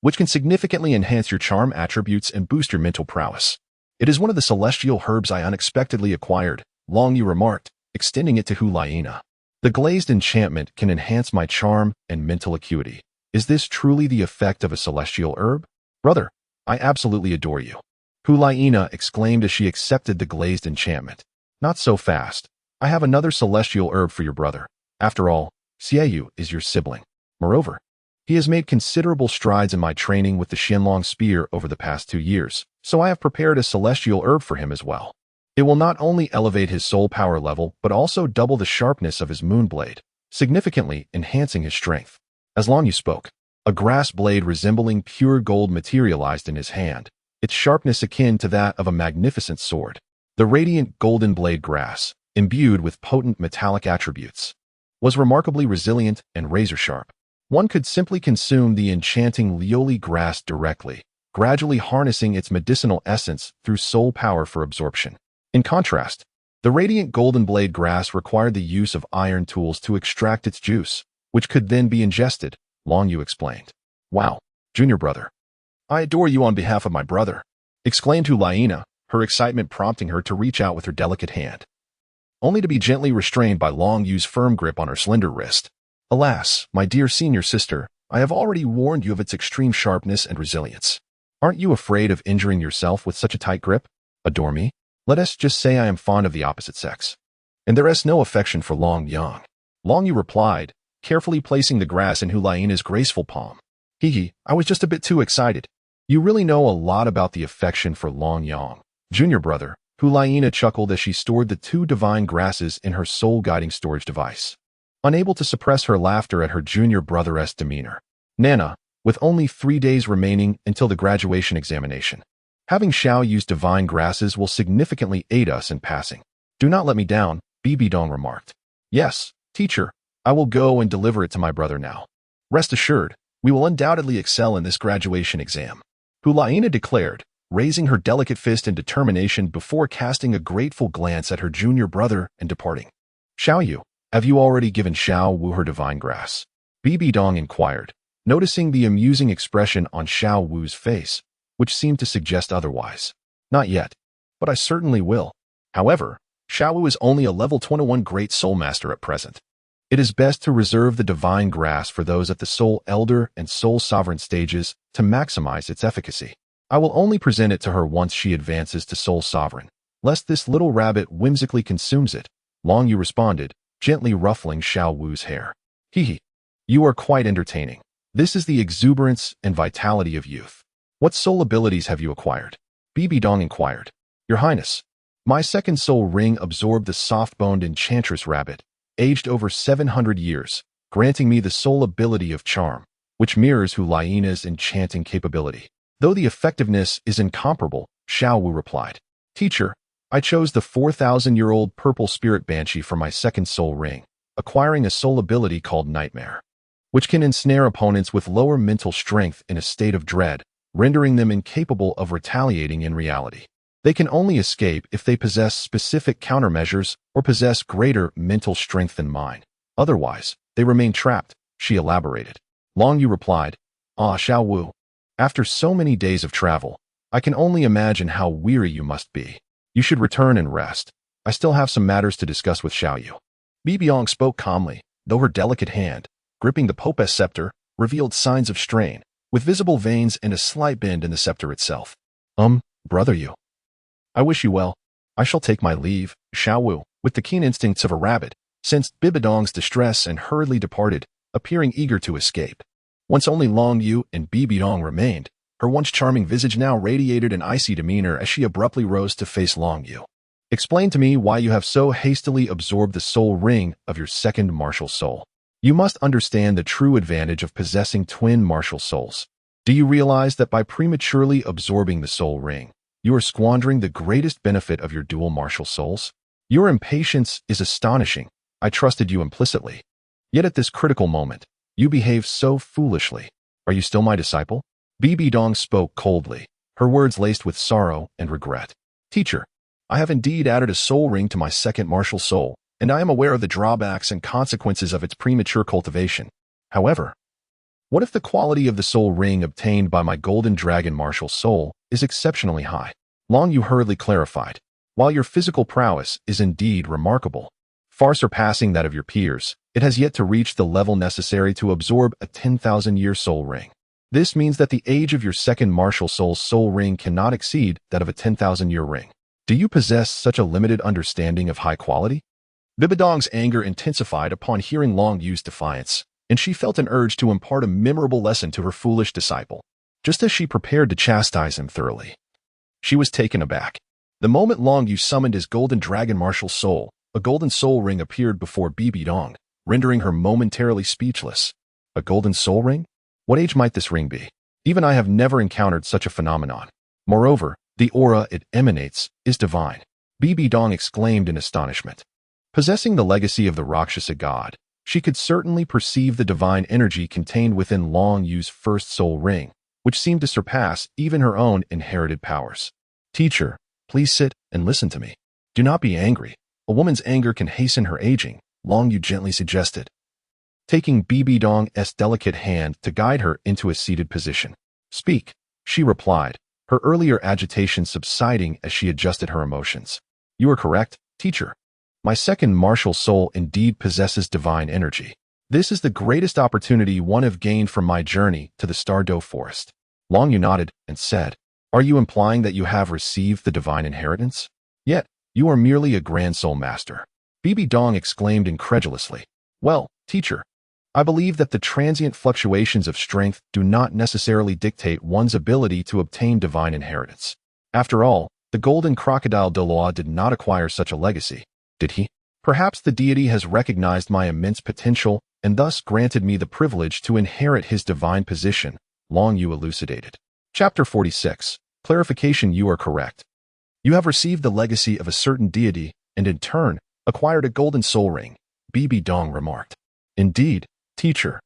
which can significantly enhance your charm attributes and boost your mental prowess. It is one of the celestial herbs I unexpectedly acquired, Long Yu remarked, extending it to Hulaina. The Glazed Enchantment can enhance my charm and mental acuity. Is this truly the effect of a celestial herb? Brother, I absolutely adore you, Hulaina exclaimed as she accepted the Glazed Enchantment. Not so fast. I have another celestial herb for your brother. After all, Xiaoyu is your sibling. Moreover, he has made considerable strides in my training with the Xianlong spear over the past 2 years, so I have prepared a celestial herb for him as well. It will not only elevate his soul power level, but also double the sharpness of his moon blade, significantly enhancing his strength. As Long Yu spoke, a grass blade resembling pure gold materialized in his hand, its sharpness akin to that of a magnificent sword. The radiant golden blade grass, imbued with potent metallic attributes, was remarkably resilient and razor-sharp. One could simply consume the enchanting lioli grass directly, gradually harnessing its medicinal essence through soul power for absorption. In contrast, the radiant golden blade grass required the use of iron tools to extract its juice, which could then be ingested, Long Yu explained. Wow, junior brother. I adore you on behalf of my brother, exclaimed Hulaina, her excitement prompting her to reach out with her delicate hand, only to be gently restrained by Long Yu's firm grip on her slender wrist. Alas, my dear senior sister, I have already warned you of its extreme sharpness and resilience. Aren't you afraid of injuring yourself with such a tight grip? Adore me? Let us just say I am fond of the opposite sex. And there is no affection for Long Yang. Long Yu replied, carefully placing the grass in Hulaina's graceful palm. Hee, I was just a bit too excited. You really know a lot about the affection for Long Yang, junior brother. Hulaina chuckled as she stored the two divine grasses in her soul-guiding storage device, unable to suppress her laughter at her junior brother's demeanor. Nana, with only 3 days remaining until the graduation examination, having Xiao use divine grasses will significantly aid us in passing. Do not let me down, Bibidong remarked. Yes, teacher, I will go and deliver it to my brother now. Rest assured, we will undoubtedly excel in this graduation exam, Hulaina declared, raising her delicate fist in determination before casting a grateful glance at her junior brother and departing. Xiao Yu, have you already given Xiao Wu her divine grass? Bibidong inquired, noticing the amusing expression on Xiao Wu's face, which seemed to suggest otherwise. Not yet, but I certainly will. However, Xiao Wu is only a level 21 Great Soul Master at present. It is best to reserve the divine grass for those at the Soul Elder and Soul Sovereign stages to maximize its efficacy. I will only present it to her once she advances to Soul Sovereign, lest this little rabbit whimsically consumes it, Long Yu responded, gently ruffling Xiao Wu's hair. Hee, you are quite entertaining. This is the exuberance and vitality of youth. What soul abilities have you acquired? Bibidong inquired. Your Highness, my second soul ring absorbed the soft-boned enchantress rabbit, aged over 700 years, granting me the soul ability of charm, which mirrors Hulaina's enchanting capability. Though the effectiveness is incomparable, Xiao Wu replied. Teacher, I chose the 4,000-year-old purple spirit banshee for my second soul ring, acquiring a soul ability called Nightmare, which can ensnare opponents with lower mental strength in a state of dread, rendering them incapable of retaliating in reality. They can only escape if they possess specific countermeasures or possess greater mental strength than mine. Otherwise, they remain trapped, she elaborated. Long Yu replied, Ah, Xiao Wu, after so many days of travel, I can only imagine how weary you must be. You should return and rest. I still have some matters to discuss with Xiao Yu. Bibiong spoke calmly, though her delicate hand, gripping the Popes scepter, revealed signs of strain, with visible veins and a slight bend in the scepter itself. Brother Yu. I wish you well. I shall take my leave, Xiao Wu, with the keen instincts of a rabbit, sensed Bibidong's distress and hurriedly departed, appearing eager to escape. Once only Long Yu and Bibidong remained, her once charming visage now radiated an icy demeanor as she abruptly rose to face Long Yu. Explain to me why you have so hastily absorbed the soul ring of your second martial soul. You must understand the true advantage of possessing twin martial souls. Do you realize that by prematurely absorbing the soul ring, you are squandering the greatest benefit of your dual martial souls? Your impatience is astonishing. I trusted you implicitly. Yet at this critical moment, you behave so foolishly. Are you still my disciple? Bibidong spoke coldly, her words laced with sorrow and regret. Teacher, I have indeed added a soul ring to my second martial soul, and I am aware of the drawbacks and consequences of its premature cultivation. However, what if the quality of the soul ring obtained by my Golden Dragon martial soul is exceptionally high? Long Yu hurriedly clarified. While your physical prowess is indeed remarkable, far surpassing that of your peers, it has yet to reach the level necessary to absorb a 10,000-year soul ring. This means that the age of your second martial soul's soul ring cannot exceed that of a 10,000-year ring. Do you possess such a limited understanding of high quality? Bibidong's anger intensified upon hearing Long Yu's defiance, and she felt an urge to impart a memorable lesson to her foolish disciple. Just as she prepared to chastise him thoroughly, she was taken aback. The moment Long Yu summoned his Golden Dragon martial soul, a golden soul ring appeared before Bibi Dong, rendering her momentarily speechless. A golden soul ring? What age might this ring be? Even I have never encountered such a phenomenon. Moreover, the aura it emanates is divine. Bibi Dong exclaimed in astonishment. Possessing the legacy of the Rakshasa god, she could certainly perceive the divine energy contained within Long Yu's first soul ring, which seemed to surpass even her own inherited powers. Teacher, please sit and listen to me. Do not be angry. A woman's anger can hasten her aging, Long Yu gently suggested, taking Bibi Dong's delicate hand to guide her into a seated position. Speak, she replied, her earlier agitation subsiding as she adjusted her emotions. You are correct, teacher. My second martial soul indeed possesses divine energy. This is the greatest opportunity one have gained from my journey to the Stardow Forest. Long Yu nodded and said, Are you implying that you have received the divine inheritance? Yet, you are merely a grand soul master. Bibi Dong exclaimed incredulously. Well, teacher, I believe that the transient fluctuations of strength do not necessarily dictate one's ability to obtain divine inheritance. After all, the golden crocodile Douluo did not acquire such a legacy, did he? Perhaps the deity has recognized my immense potential and thus granted me the privilege to inherit his divine position, Long Yu elucidated. Chapter 46. Clarification. You are correct. You have received the legacy of a certain deity and in turn acquired a golden soul ring, Bibi Dong remarked. Indeed, teacher.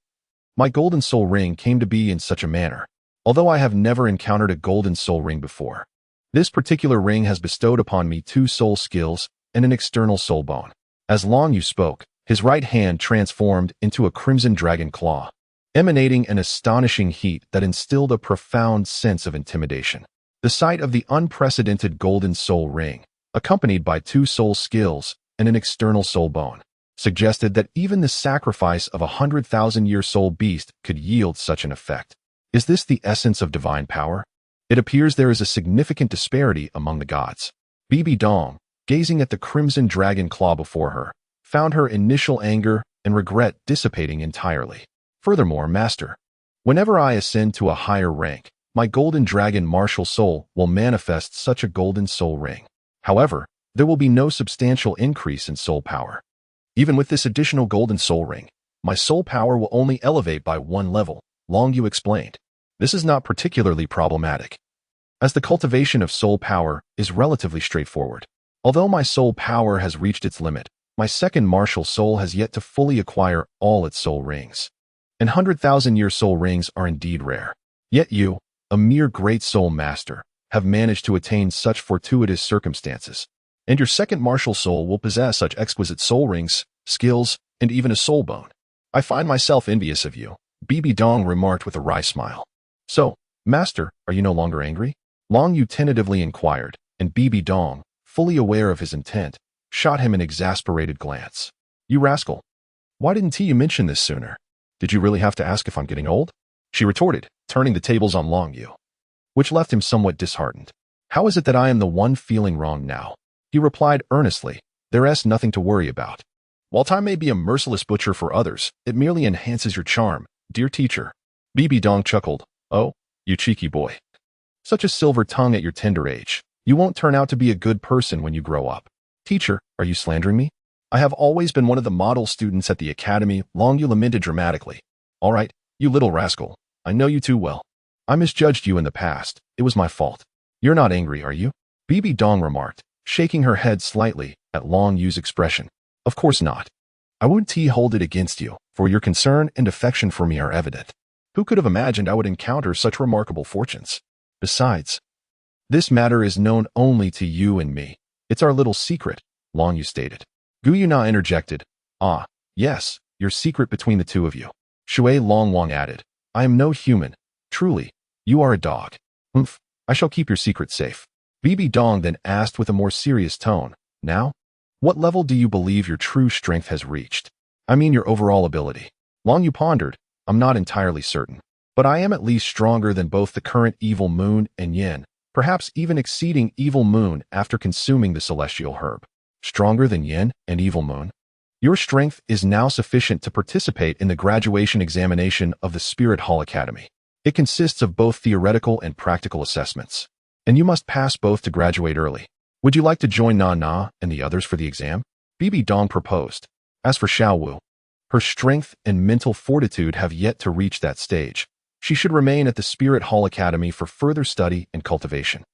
My golden soul ring came to be in such a manner, although I have never encountered a golden soul ring before. This particular ring has bestowed upon me 2 soul skills and an external soul bone. As Long Yu spoke, his right hand transformed into a crimson dragon claw, emanating an astonishing heat that instilled a profound sense of intimidation. The sight of the unprecedented golden soul ring, accompanied by 2 soul skills and an external soul bone, suggested that even the sacrifice of 100,000-year soul beast could yield such an effect. Is this the essence of divine power? It appears there is a significant disparity among the gods. Bibi Dong, gazing at the crimson dragon claw before her, found her initial anger and regret dissipating entirely. Furthermore, Master, whenever I ascend to a higher rank, my golden dragon martial soul will manifest such a golden soul ring. However, there will be no substantial increase in soul power. Even with this additional golden soul ring, my soul power will only elevate by 1 level, Long Yu explained. This is not particularly problematic, as the cultivation of soul power is relatively straightforward. Although my soul power has reached its limit, my second martial soul has yet to fully acquire all its soul rings. And 100,000-year soul rings are indeed rare. Yet you, a mere great soul master, have managed to attain such fortuitous circumstances. And your second martial soul will possess such exquisite soul rings, skills, and even a soul bone. I find myself envious of you, Bibi Dong remarked with a wry smile. So, Master, are you no longer angry? Long Yu tentatively inquired, and Bibi Dong, fully aware of his intent, shot him an exasperated glance. You rascal. Why didn't you mention this sooner? Did you really have to ask if I'm getting old? She retorted, turning the tables on Long Yu, which left him somewhat disheartened. How is it that I am the one feeling wrong now? He replied earnestly, there's nothing to worry about. While time may be a merciless butcher for others, it merely enhances your charm, dear teacher. Bibi Dong chuckled. Oh, you cheeky boy. Such a silver tongue at your tender age. You won't turn out to be a good person when you grow up. Teacher, are you slandering me? I have always been one of the model students at the academy, Long Yu lamented dramatically. All right, you little rascal. I know you too well. I misjudged you in the past. It was my fault. You're not angry, are you? Bibi Dong remarked, shaking her head slightly at Long Yu's expression. Of course not. I wouldn't hold it against you, for your concern and affection for me are evident. Who could have imagined I would encounter such remarkable fortunes? Besides, this matter is known only to you and me. It's our little secret, Long Yu stated. Gu Yuna interjected. Ah, yes, your secret between the 2 of you. Shui Longwang added. I am no human. Truly, you are a dog. Humph, I shall keep your secret safe. Bibi Dong then asked with a more serious tone. Now? What level do you believe your true strength has reached? I mean your overall ability. Long Yu pondered. I'm not entirely certain, but I am at least stronger than both the current evil moon and yin, perhaps even exceeding evil moon after consuming the celestial herb. Stronger than yin and evil moon? Your strength is now sufficient to participate in the graduation examination of the Spirit Hall Academy. It consists of both theoretical and practical assessments, and you must pass both to graduate early. Would you like to join Na Na and the others for the exam? Bibi Dong proposed. As for Xiao Wu, her strength and mental fortitude have yet to reach that stage. She should remain at the Spirit Hall Academy for further study and cultivation.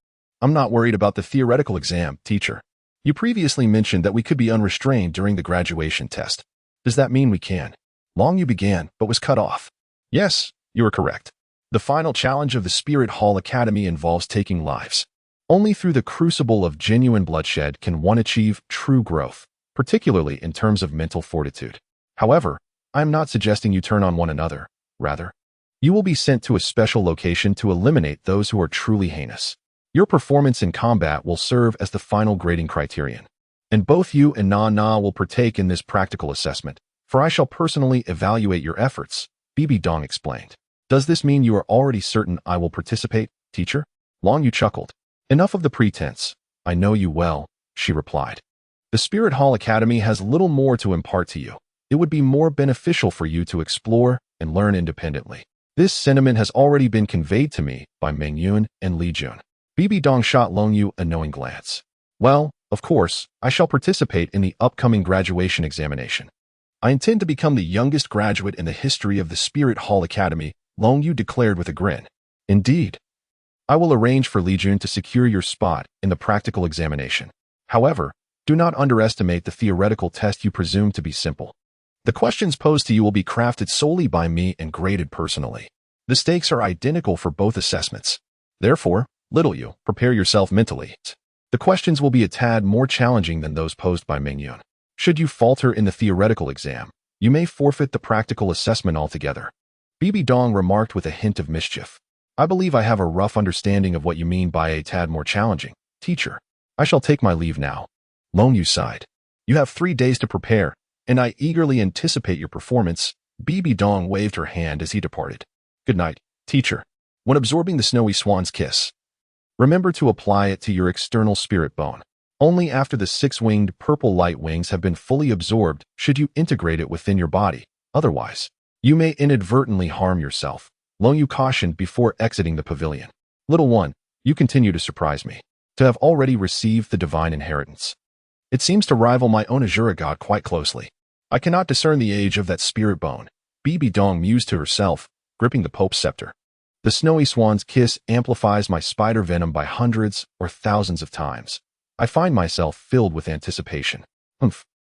I'm not worried about the theoretical exam, teacher. You previously mentioned that we could be unrestrained during the graduation test. Does that mean we can? Long Yu began, but was cut off. Yes, you are correct. The final challenge of the Spirit Hall Academy involves taking lives. Only through the crucible of genuine bloodshed can one achieve true growth, particularly in terms of mental fortitude. However, I am not suggesting you turn on one another. Rather, you will be sent to a special location to eliminate those who are truly heinous. Your performance in combat will serve as the final grading criterion. And both you and Na Na will partake in this practical assessment, for I shall personally evaluate your efforts, Bibi Dong explained. Does this mean you are already certain I will participate, teacher? Long Yu chuckled. Enough of the pretense. I know you well, she replied. The Spirit Hall Academy has little more to impart to you. It would be more beneficial for you to explore and learn independently. This sentiment has already been conveyed to me by Meng Yun and Li Jun. Bibi Dong shot Long Yu a knowing glance. Well, of course, I shall participate in the upcoming graduation examination. I intend to become the youngest graduate in the history of the Spirit Hall Academy, Long Yu declared with a grin. Indeed. I will arrange for Li Jun to secure your spot in the practical examination. However, do not underestimate the theoretical test you presume to be simple. The questions posed to you will be crafted solely by me and graded personally. The stakes are identical for both assessments. Therefore, little Yu, prepare yourself mentally. The questions will be a tad more challenging than those posed by Meng Yun. Should you falter in the theoretical exam, you may forfeit the practical assessment altogether. Bibi Dong remarked with a hint of mischief. I believe I have a rough understanding of what you mean by a tad more challenging, teacher. I shall take my leave now. Long Yu sighed. You have 3 days to prepare, and I eagerly anticipate your performance. Bibi Dong waved her hand as he departed. Good night, teacher. When absorbing the snowy swan's kiss, remember to apply it to your external spirit bone. Only after the 6-winged purple light wings have been fully absorbed should you integrate it within your body. Otherwise, you may inadvertently harm yourself. Long Yu cautioned before exiting the pavilion. Little one, you continue to surprise me. To have already received the divine inheritance. It seems to rival my own Azura God quite closely. I cannot discern the age of that spirit bone. Bibi Dong mused to herself, gripping the Pope's scepter. The snowy swan's kiss amplifies my spider venom by hundreds or thousands of times. I find myself filled with anticipation.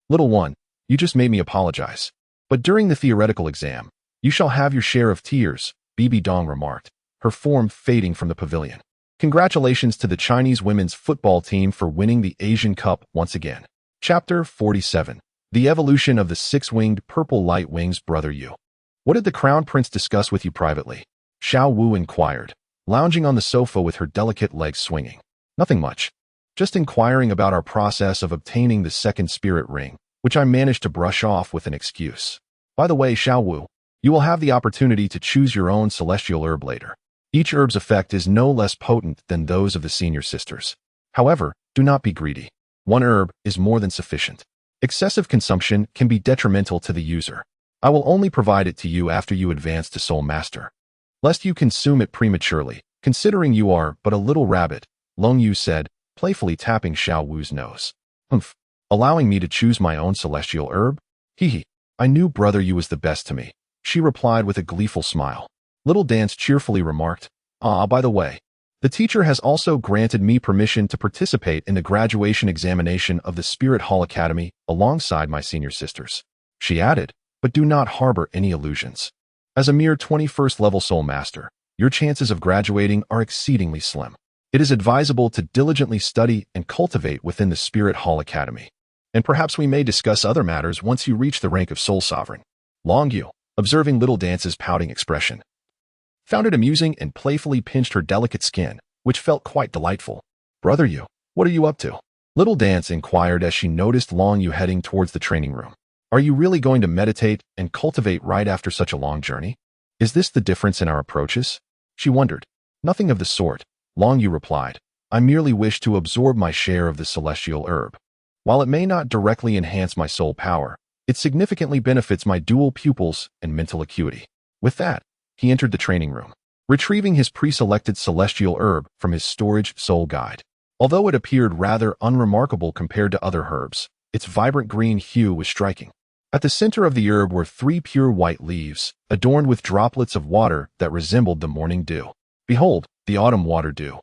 Little one, you just made me apologize. But during the theoretical exam, you shall have your share of tears, Bibi Dong remarked, her form fading from the pavilion. Congratulations to the Chinese women's football team for winning the Asian Cup once again. Chapter 47. The Evolution of the 6-Winged Purple Light Wings. Brother Yu. What did the Crown Prince discuss with you privately? Xiao Wu inquired, lounging on the sofa with her delicate legs swinging. Nothing much. Just inquiring about our process of obtaining the second spirit ring, which I managed to brush off with an excuse. By the way, Xiao Wu, you will have the opportunity to choose your own celestial herb later. Each herb's effect is no less potent than those of the senior sisters. However, do not be greedy. One herb is more than sufficient. Excessive consumption can be detrimental to the user. I will only provide it to you after you advance to Soul Master. Lest you consume it prematurely, considering you are but a little rabbit, Long Yu said, playfully tapping Xiao Wu's nose. Allowing me to choose my own celestial herb? Hee. I knew Brother Yu was the best to me. She replied with a gleeful smile. Little Dance cheerfully remarked, by the way, the teacher has also granted me permission to participate in the graduation examination of the Spirit Hall Academy alongside my senior sisters. She added, but do not harbor any illusions. As a mere 21st level Soul Master, your chances of graduating are exceedingly slim. It is advisable to diligently study and cultivate within the Spirit Hall Academy. And perhaps we may discuss other matters once you reach the rank of Soul Sovereign. Long Yu, observing Little Dance's pouting expression, found it amusing and playfully pinched her delicate skin, which felt quite delightful. Brother Yu, what are you up to? Little Dance inquired as she noticed Long Yu heading towards the training room. Are you really going to meditate and cultivate right after such a long journey? Is this the difference in our approaches? She wondered. Nothing of the sort, Long Yu replied. I merely wish to absorb my share of the celestial herb. While it may not directly enhance my soul power, it significantly benefits my dual pupils and mental acuity. With that, he entered the training room, retrieving his pre-selected celestial herb from his storage soul guide. Although it appeared rather unremarkable compared to other herbs, its vibrant green hue was striking. At the center of the herb were 3 pure white leaves, adorned with droplets of water that resembled the morning dew. Behold, the autumn water dew.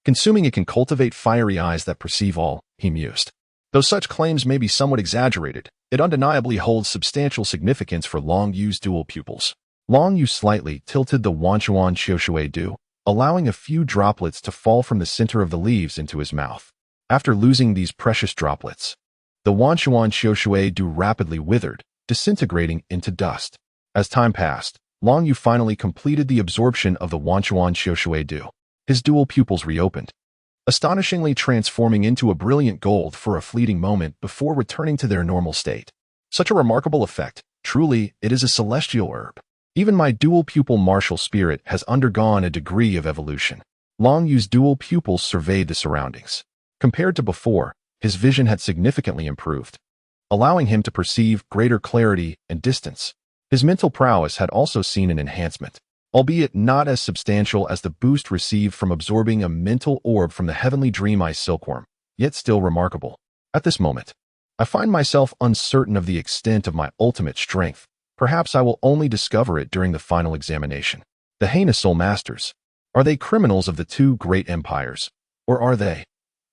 Consuming it can cultivate fiery eyes that perceive all, he mused. Though such claims may be somewhat exaggerated, it undeniably holds substantial significance for Long Yu's dual pupils. Long Yu slightly tilted the Wanchuan Xiaoshui dew, allowing a few droplets to fall from the center of the leaves into his mouth. After losing these precious droplets, the Wanchuan Xiaoshui dew rapidly withered, disintegrating into dust. As time passed, Long Yu finally completed the absorption of the Wanchuan Xiaoshui dew. His dual pupils reopened, astonishingly transforming into a brilliant gold for a fleeting moment before returning to their normal state. Such a remarkable effect. Truly, it is a celestial herb. Even my dual pupil martial spirit has undergone a degree of evolution. Long Yu's dual pupils surveyed the surroundings. Compared to before, his vision had significantly improved, allowing him to perceive greater clarity and distance. His mental prowess had also seen an enhancement, albeit not as substantial as the boost received from absorbing a mental orb from the heavenly dream eye silkworm, yet still remarkable. At this moment, I find myself uncertain of the extent of my ultimate strength. Perhaps I will only discover it during the final examination. The heinous soul masters. Are they criminals of the 2 great empires? Or are they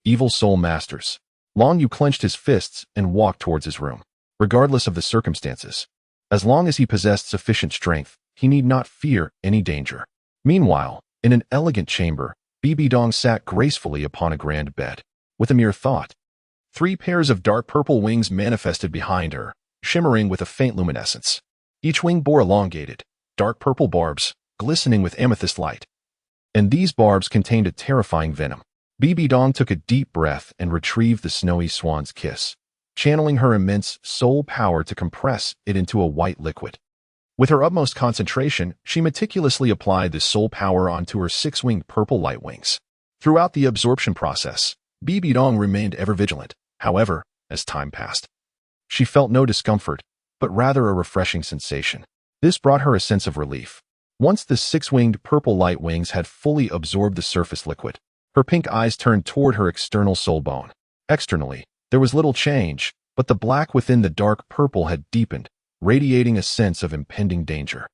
evil soul masters? Long Yu clenched his fists and walked towards his room. Regardless of the circumstances, as long as he possessed sufficient strength, he need not fear any danger. Meanwhile, in an elegant chamber, Bibi Dong sat gracefully upon a grand bed. With a mere thought, 3 pairs of dark purple wings manifested behind her, shimmering with a faint luminescence. Each wing bore elongated, dark purple barbs, glistening with amethyst light. And these barbs contained a terrifying venom. Bibi Dong took a deep breath and retrieved the snowy swan's kiss, channeling her immense soul power to compress it into a white liquid. With her utmost concentration, she meticulously applied this soul power onto her 6-winged purple light wings. Throughout the absorption process, Bibi Dong remained ever vigilant. However, as time passed, she felt no discomfort, but rather a refreshing sensation. This brought her a sense of relief. Once the 6-winged purple light wings had fully absorbed the surface liquid, her pink eyes turned toward her external soul bone. Externally, there was little change, but the black within the dark purple had deepened, radiating a sense of impending danger.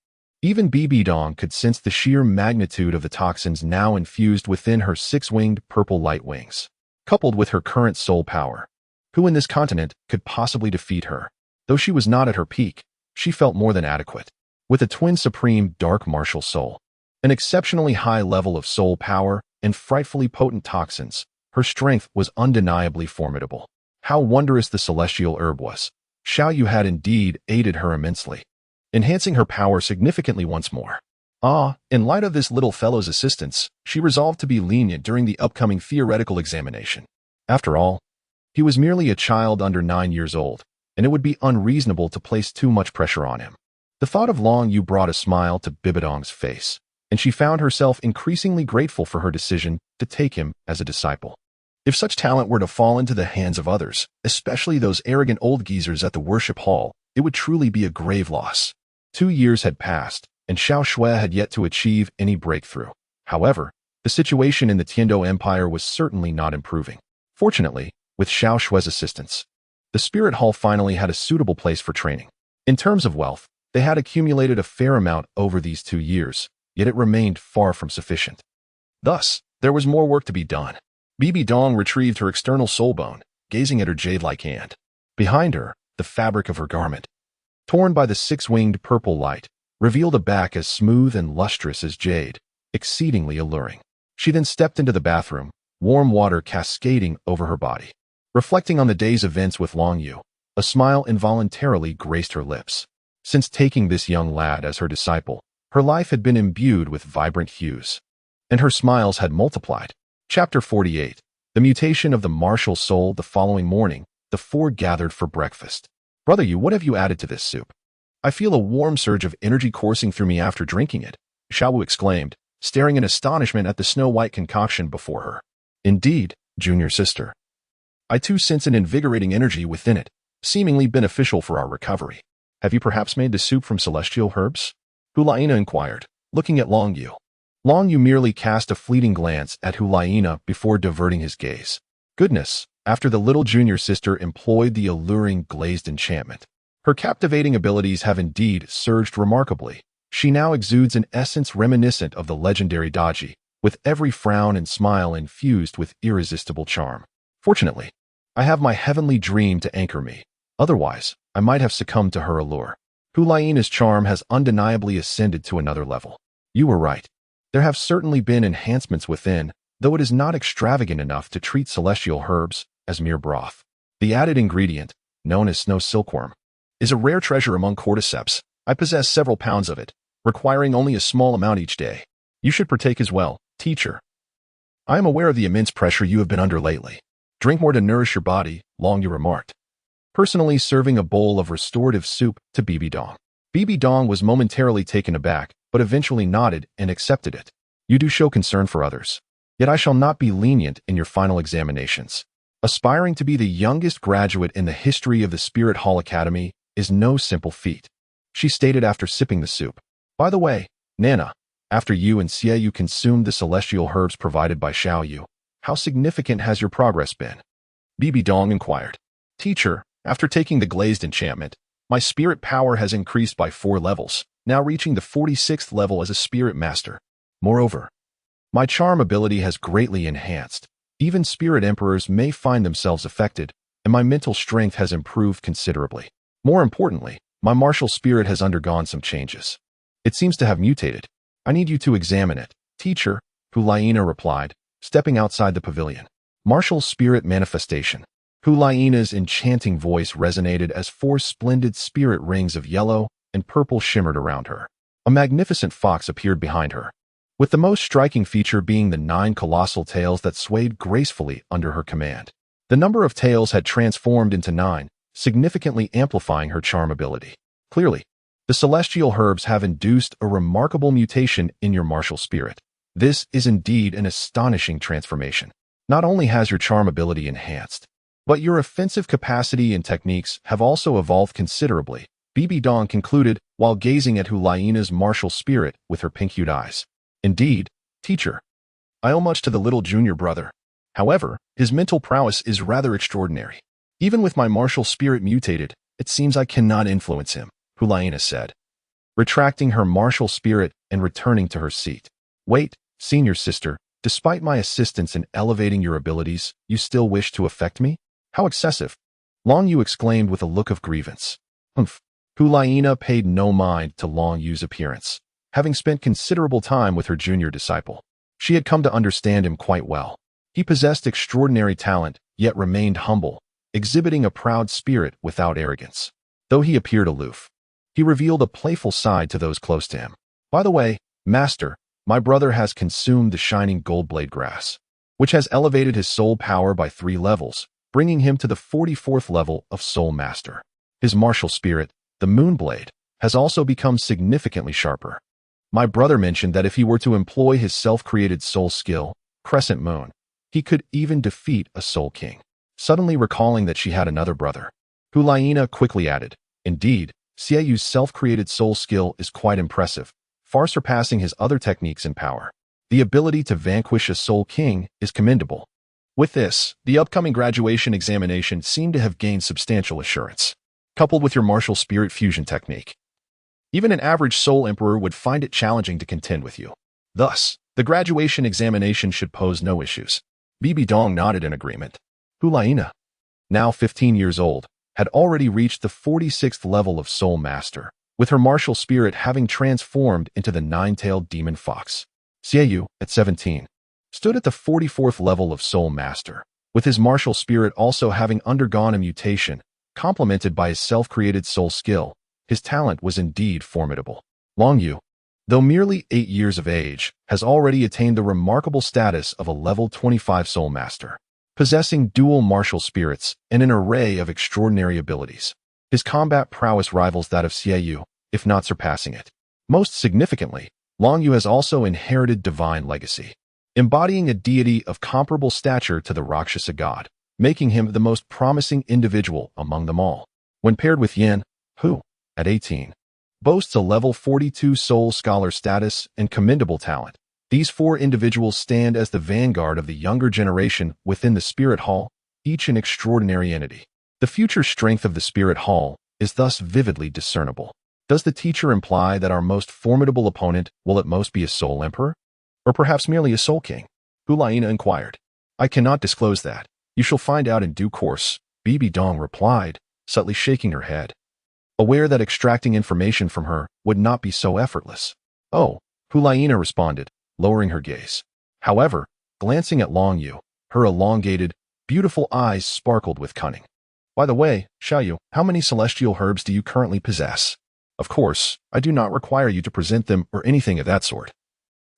Even Bibi Dong could sense the sheer magnitude of the toxins now infused within her 6-winged purple light wings. Coupled with her current soul power, who in this continent could possibly defeat her? Though she was not at her peak, she felt more than adequate. With a twin supreme dark martial soul, an exceptionally high level of soul power, and frightfully potent toxins, her strength was undeniably formidable. How wondrous the celestial herb was. Xiao Yu had indeed aided her immensely, enhancing her power significantly once more. In light of this little fellow's assistance, she resolved to be lenient during the upcoming theoretical examination. After all, he was merely a child under 9 years old, and it would be unreasonable to place too much pressure on him. The thought of Long Yu brought a smile to Bibidong's face, and she found herself increasingly grateful for her decision to take him as a disciple. If such talent were to fall into the hands of others, especially those arrogant old geezers at the worship hall, it would truly be a grave loss. 2 years had passed, and Xiao Shui had yet to achieve any breakthrough. However, the situation in the Tiando Empire was certainly not improving. Fortunately, with Xiao Shui's assistance, the Spirit Hall finally had a suitable place for training. In terms of wealth, they had accumulated a fair amount over these 2 years, yet it remained far from sufficient. Thus, there was more work to be done. Bibi Dong retrieved her external soul bone, gazing at her jade-like hand. Behind her, the fabric of her garment, torn by the 6-winged purple light, revealed a back as smooth and lustrous as jade, exceedingly alluring. She then stepped into the bathroom, warm water cascading over her body. Reflecting on the day's events with Long Yu, a smile involuntarily graced her lips. Since taking this young lad as her disciple, her life had been imbued with vibrant hues, and her smiles had multiplied. Chapter 48. The mutation of the martial soul. The following morning, the 4 gathered for breakfast. Brother Yu, what have you added to this soup? I feel a warm surge of energy coursing through me after drinking it, Xiao Wu exclaimed, staring in astonishment at the snow-white concoction before her. Indeed, junior sister. I too sense an invigorating energy within it, seemingly beneficial for our recovery. Have you perhaps made the soup from celestial herbs? Hulaina inquired, looking at Long Yu. Long Yu merely cast a fleeting glance at Hulayina before diverting his gaze. Goodness, after the little junior sister employed the alluring glazed enchantment. Her captivating abilities have indeed surged remarkably. She now exudes an essence reminiscent of the legendary Daji, with every frown and smile infused with irresistible charm. Fortunately, I have my heavenly dream to anchor me. Otherwise, I might have succumbed to her allure. Hulayina's charm has undeniably ascended to another level. You were right. There have certainly been enhancements within, though it is not extravagant enough to treat celestial herbs as mere broth. The added ingredient, known as snow silkworm, is a rare treasure among cordyceps. I possess several pounds of it, requiring only a small amount each day. You should partake as well, teacher. I am aware of the immense pressure you have been under lately. Drink more to nourish your body, Long Yu remarked, personally serving a bowl of restorative soup to Bibi Dong. Bibi Dong was momentarily taken aback, but eventually nodded and accepted it. You do show concern for others. Yet I shall not be lenient in your final examinations. Aspiring to be the youngest graduate in the history of the Spirit Hall Academy is no simple feat, she stated after sipping the soup. By the way, Nana, after you and Xiaoyu consumed the celestial herbs provided by Xiaoyu, how significant has your progress been? Bibi Dong inquired. Teacher, after taking the glazed enchantment, my spirit power has increased by 4 levels, now reaching the 46th level as a spirit master. Moreover, my charm ability has greatly enhanced. Even spirit emperors may find themselves affected, and my mental strength has improved considerably. More importantly, my martial spirit has undergone some changes. It seems to have mutated. I need you to examine it, teacher, Hulayina replied, stepping outside the pavilion. Martial spirit manifestation. Hulayina's enchanting voice resonated as 4 splendid spirit rings of yellow and purple shimmered around her. A magnificent fox appeared behind her, with the most striking feature being the 9 colossal tails that swayed gracefully under her command. The number of tails had transformed into 9, significantly amplifying her charm ability. Clearly, the celestial herbs have induced a remarkable mutation in your martial spirit. This is indeed an astonishing transformation. Not only has your charm ability enhanced, but your offensive capacity and techniques have also evolved considerably, Bibi Dong concluded while gazing at Hulayina's martial spirit with her pink-hued eyes. Indeed, teacher, I owe much to the little junior brother. However, his mental prowess is rather extraordinary. Even with my martial spirit mutated, it seems I cannot influence him, Hulayina said, retracting her martial spirit and returning to her seat. Wait, senior sister, despite my assistance in elevating your abilities, you still wish to affect me? How excessive! Long Yu exclaimed with a look of grievance. Humph. Hulayina paid no mind to Long Yu's appearance. Having spent considerable time with her junior disciple, she had come to understand him quite well. He possessed extraordinary talent, yet remained humble, exhibiting a proud spirit without arrogance. Though he appeared aloof, he revealed a playful side to those close to him. By the way, Master, my brother has consumed the shining gold blade grass, which has elevated his soul power by 3 levels, bringing him to the 44th level of Soul Master. His martial spirit, the Moon Blade, has also become significantly sharper. My brother mentioned that if he were to employ his self-created soul skill, Crescent Moon, he could even defeat a Soul King. Suddenly recalling that she had another brother, Hulayina quickly added, Indeed, Xiaoyu's self-created soul skill is quite impressive, far surpassing his other techniques in power. The ability to vanquish a Soul King is commendable. With this, the upcoming graduation examination seemed to have gained substantial assurance. Coupled with your martial spirit fusion technique, even an average Soul Emperor would find it challenging to contend with you. Thus, the graduation examination should pose no issues. Bibi Dong nodded in agreement. Hulayina, now 15 years old, had already reached the 46th level of Soul Master, with her martial spirit having transformed into the 9-tailed demon fox. Xiaoyu, at 17, stood at the 44th level of Soul Master, with his martial spirit also having undergone a mutation, complemented by his self-created soul skill. His talent was indeed formidable. Long Yu, though merely 8 years of age, has already attained the remarkable status of a level 25 Soul Master, possessing dual martial spirits and an array of extraordinary abilities. His combat prowess rivals that of Xiaoyu, if not surpassing it. Most significantly, Long Yu has also inherited divine legacy, embodying a deity of comparable stature to the Rakshasa god, making him the most promising individual among them all. When paired with Yin, who, at 18, boasts a level 42 soul scholar status and commendable talent, These 4 individuals stand as the vanguard of the younger generation within the Spirit Hall, each an extraordinary entity. The future strength of the Spirit Hall is thus vividly discernible. Does the teacher imply that our most formidable opponent will at most be a Soul Emperor? Or perhaps merely a Soul King? Hulaina inquired. I cannot disclose that. You shall find out in due course, Bibi Dong replied, subtly shaking her head, aware that extracting information from her would not be so effortless. Oh, Hulaina responded, lowering her gaze. However, glancing at Long Yu, her elongated, beautiful eyes sparkled with cunning. By the way, Xiaoyu, how many celestial herbs do you currently possess? Of course, I do not require you to present them or anything of that sort.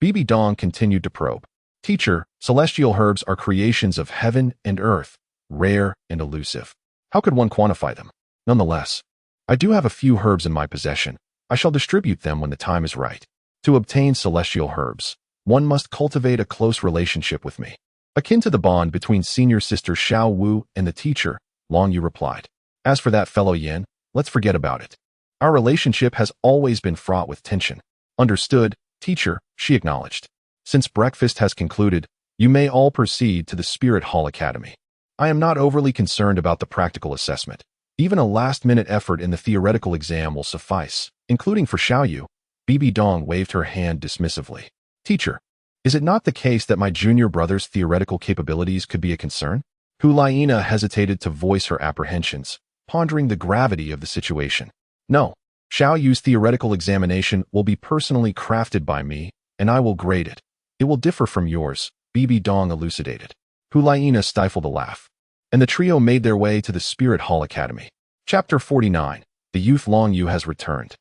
Bibi Dong continued to probe. Teacher, celestial herbs are creations of heaven and earth, rare and elusive. How could one quantify them? Nonetheless, I do have a few herbs in my possession. I shall distribute them when the time is right. To obtain celestial herbs, one must cultivate a close relationship with me. Akin to the bond between senior sister Xiao Wu and the teacher, Long Yu replied. As for that fellow Yin, let's forget about it. Our relationship has always been fraught with tension. Understood, teacher, she acknowledged. Since breakfast has concluded, you may all proceed to the Spirit Hall Academy. I am not overly concerned about the practical assessment. Even a last-minute effort in the theoretical exam will suffice, including for Xiaoyu. Bibi Dong waved her hand dismissively. Teacher, is it not the case that my junior brother's theoretical capabilities could be a concern? Hulaina hesitated to voice her apprehensions, pondering the gravity of the situation. No, Xiaoyu's theoretical examination will be personally crafted by me, and I will grade it. It will differ from yours, Bibi Dong elucidated. Hulaina stifled a laugh, and the trio made their way to the Spirit Hall Academy. Chapter 49. The youth Long Yu has returned.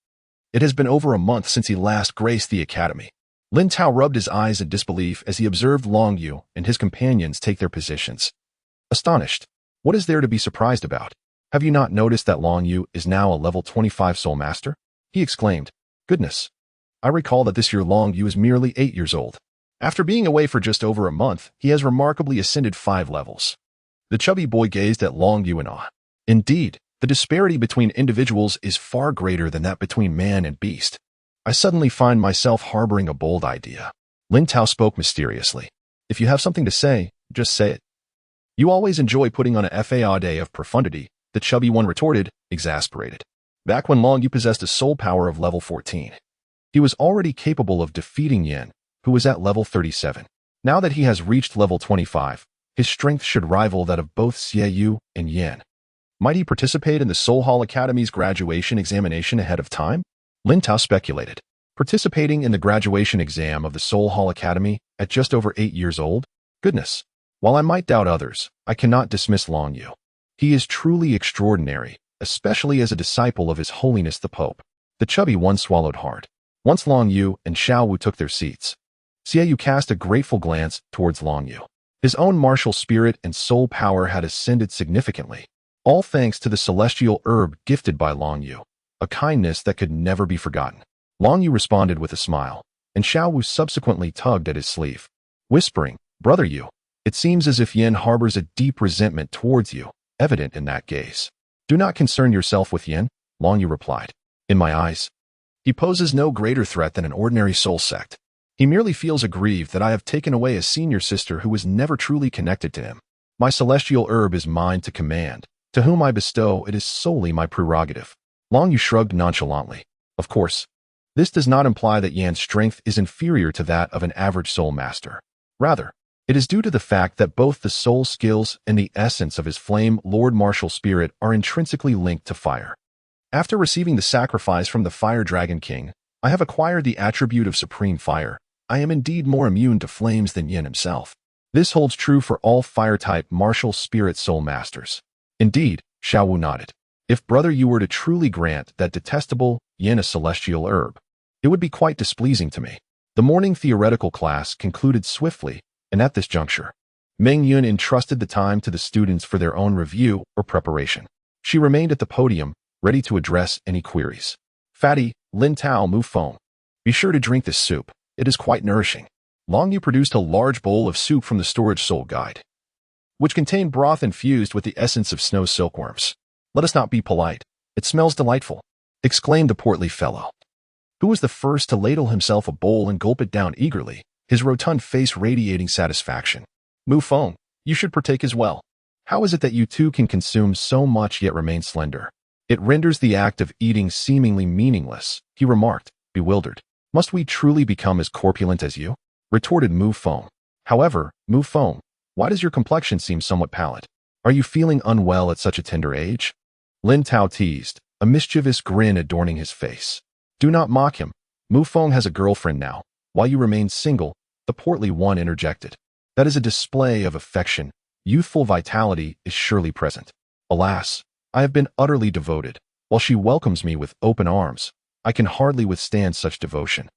It has been over a month since he last graced the academy. Yuntao rubbed his eyes in disbelief as he observed Long Yu and his companions take their positions. Astonished, what is there to be surprised about? Have you not noticed that Long Yu is now a level 25 Soul Master? He exclaimed. Goodness. I recall that this year Long Yu is merely 8 years old. After being away for just over a month, he has remarkably ascended 5 levels. The chubby boy gazed at Long Yu in awe. Indeed, the disparity between individuals is far greater than that between man and beast. I suddenly find myself harboring a bold idea. Yuntao spoke mysteriously. If you have something to say, just say it. You always enjoy putting on a FAA day of profundity, the chubby one retorted, exasperated. Back when Long Yu possessed a soul power of level 14, he was already capable of defeating Yin, who was at level 37. Now that he has reached level 25, his strength should rival that of both Xiaoyu and Yin. Might he participate in the Soul Hall Academy's graduation examination ahead of time? Yuntao speculated. Participating in the graduation exam of the Soul Hall Academy at just over 8 years old? Goodness. While I might doubt others, I cannot dismiss Long Yu. He is truly extraordinary, especially as a disciple of His Holiness the Pope. The chubby one swallowed hard. Once Long Yu and Xiao Wu took their seats, Xiaoyu cast a grateful glance towards Long Yu. His own martial spirit and soul power had ascended significantly, all thanks to the celestial herb gifted by Long Yu, a kindness that could never be forgotten. Long Yu responded with a smile, and Xiao Wu subsequently tugged at his sleeve, whispering, Brother Yu, it seems as if Yin harbors a deep resentment towards you, evident in that gaze. Do not concern yourself with Yin, Long Yu replied. In my eyes, he poses no greater threat than an ordinary soul sect. He merely feels aggrieved that I have taken away a senior sister who was never truly connected to him. My celestial herb is mine to command. To whom I bestow, it is solely my prerogative. Long Yu shrugged nonchalantly. Of course, this does not imply that Yan's strength is inferior to that of an average soul master. Rather, it is due to the fact that both the soul skills and the essence of his flame Lord Martial Spirit are intrinsically linked to fire. After receiving the sacrifice from the Fire Dragon King, I have acquired the attribute of supreme fire. I am indeed more immune to flames than Yin himself. This holds true for all fire-type martial spirit soul masters. Indeed, Xiao Wu nodded. If Brother Yu were to truly grant that detestable Yin a celestial herb, it would be quite displeasing to me. The morning theoretical class concluded swiftly, and at this juncture, Meng Yun entrusted the time to the students for their own review or preparation. She remained at the podium, ready to address any queries. Fatty, Yuntao move foam. Be sure to drink this soup. It is quite nourishing. Long Yu produced a large bowl of soup from the storage soul guide, which contained broth infused with the essence of snow silkworms. Let us not be polite. It smells delightful, exclaimed the portly fellow, who was the first to ladle himself a bowl and gulp it down eagerly, his rotund face radiating satisfaction. Mu Feng, you should partake as well. How is it that you two can consume so much yet remain slender? It renders the act of eating seemingly meaningless, he remarked, bewildered. Must we truly become as corpulent as you? Retorted Mu Feng. However, Mu Feng, why does your complexion seem somewhat pallid? Are you feeling unwell at such a tender age? Lin Tao teased, a mischievous grin adorning his face. Do not mock him. Mu Feng has a girlfriend now. While you remain single, the portly one interjected. That is a display of affection. Youthful vitality is surely present. Alas, I have been utterly devoted. While she welcomes me with open arms, I can hardly withstand such devotion.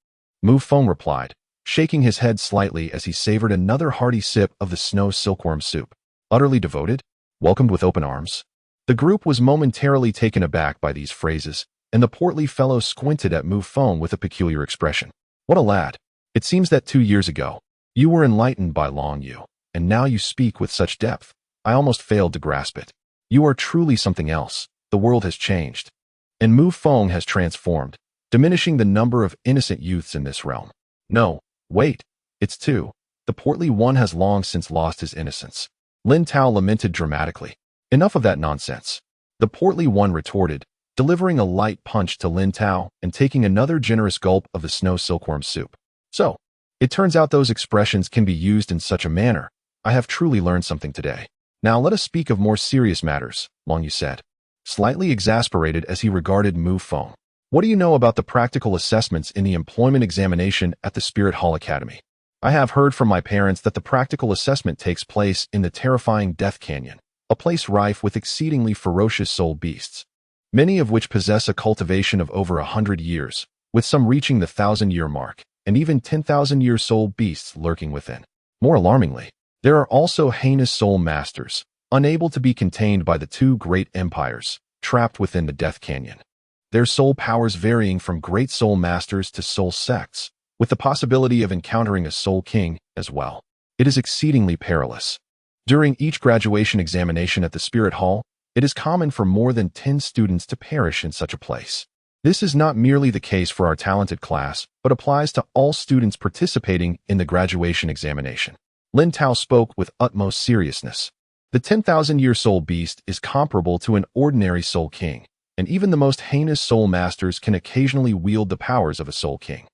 Mu Feng replied, shaking his head slightly as he savored another hearty sip of the snow silkworm soup. Utterly devoted? Welcomed with open arms? The group was momentarily taken aback by these phrases, and the portly fellow squinted at Mu Feng with a peculiar expression. What a lad. It seems that 2 years ago, you were enlightened by Long Yu, and now you speak with such depth. I almost failed to grasp it. You are truly something else. The world has changed. And Mu Feng has transformed, diminishing the number of innocent youths in this realm. No, wait. It's 2. The portly one has long since lost his innocence. Lin Tao lamented dramatically. Enough of that nonsense. The portly one retorted, delivering a light punch to Lin Tao and taking another generous gulp of the snow silkworm soup. So, it turns out those expressions can be used in such a manner. I have truly learned something today. Now let us speak of more serious matters, Long Yu said, slightly exasperated as he regarded Mu Feng. What do you know about the practical assessments in the employment examination at the Spirit Hall Academy? I have heard from my parents that the practical assessment takes place in the terrifying Death Canyon, a place rife with exceedingly ferocious soul beasts, many of which possess a cultivation of over 100 years, with some reaching the 1,000-year mark, and even 10,000-year soul beasts lurking within. More alarmingly, there are also heinous soul masters, unable to be contained by the 2 great empires, trapped within the Death Canyon. Their soul powers varying from great soul masters to soul sects, with the possibility of encountering a soul king as well. It is exceedingly perilous. During each graduation examination at the Spirit Hall, it is common for more than 10 students to perish in such a place. This is not merely the case for our talented class, but applies to all students participating in the graduation examination. Lin Tao spoke with utmost seriousness. The 10,000-year soul beast is comparable to an ordinary soul king, and even the most heinous soul masters can occasionally wield the powers of a soul king.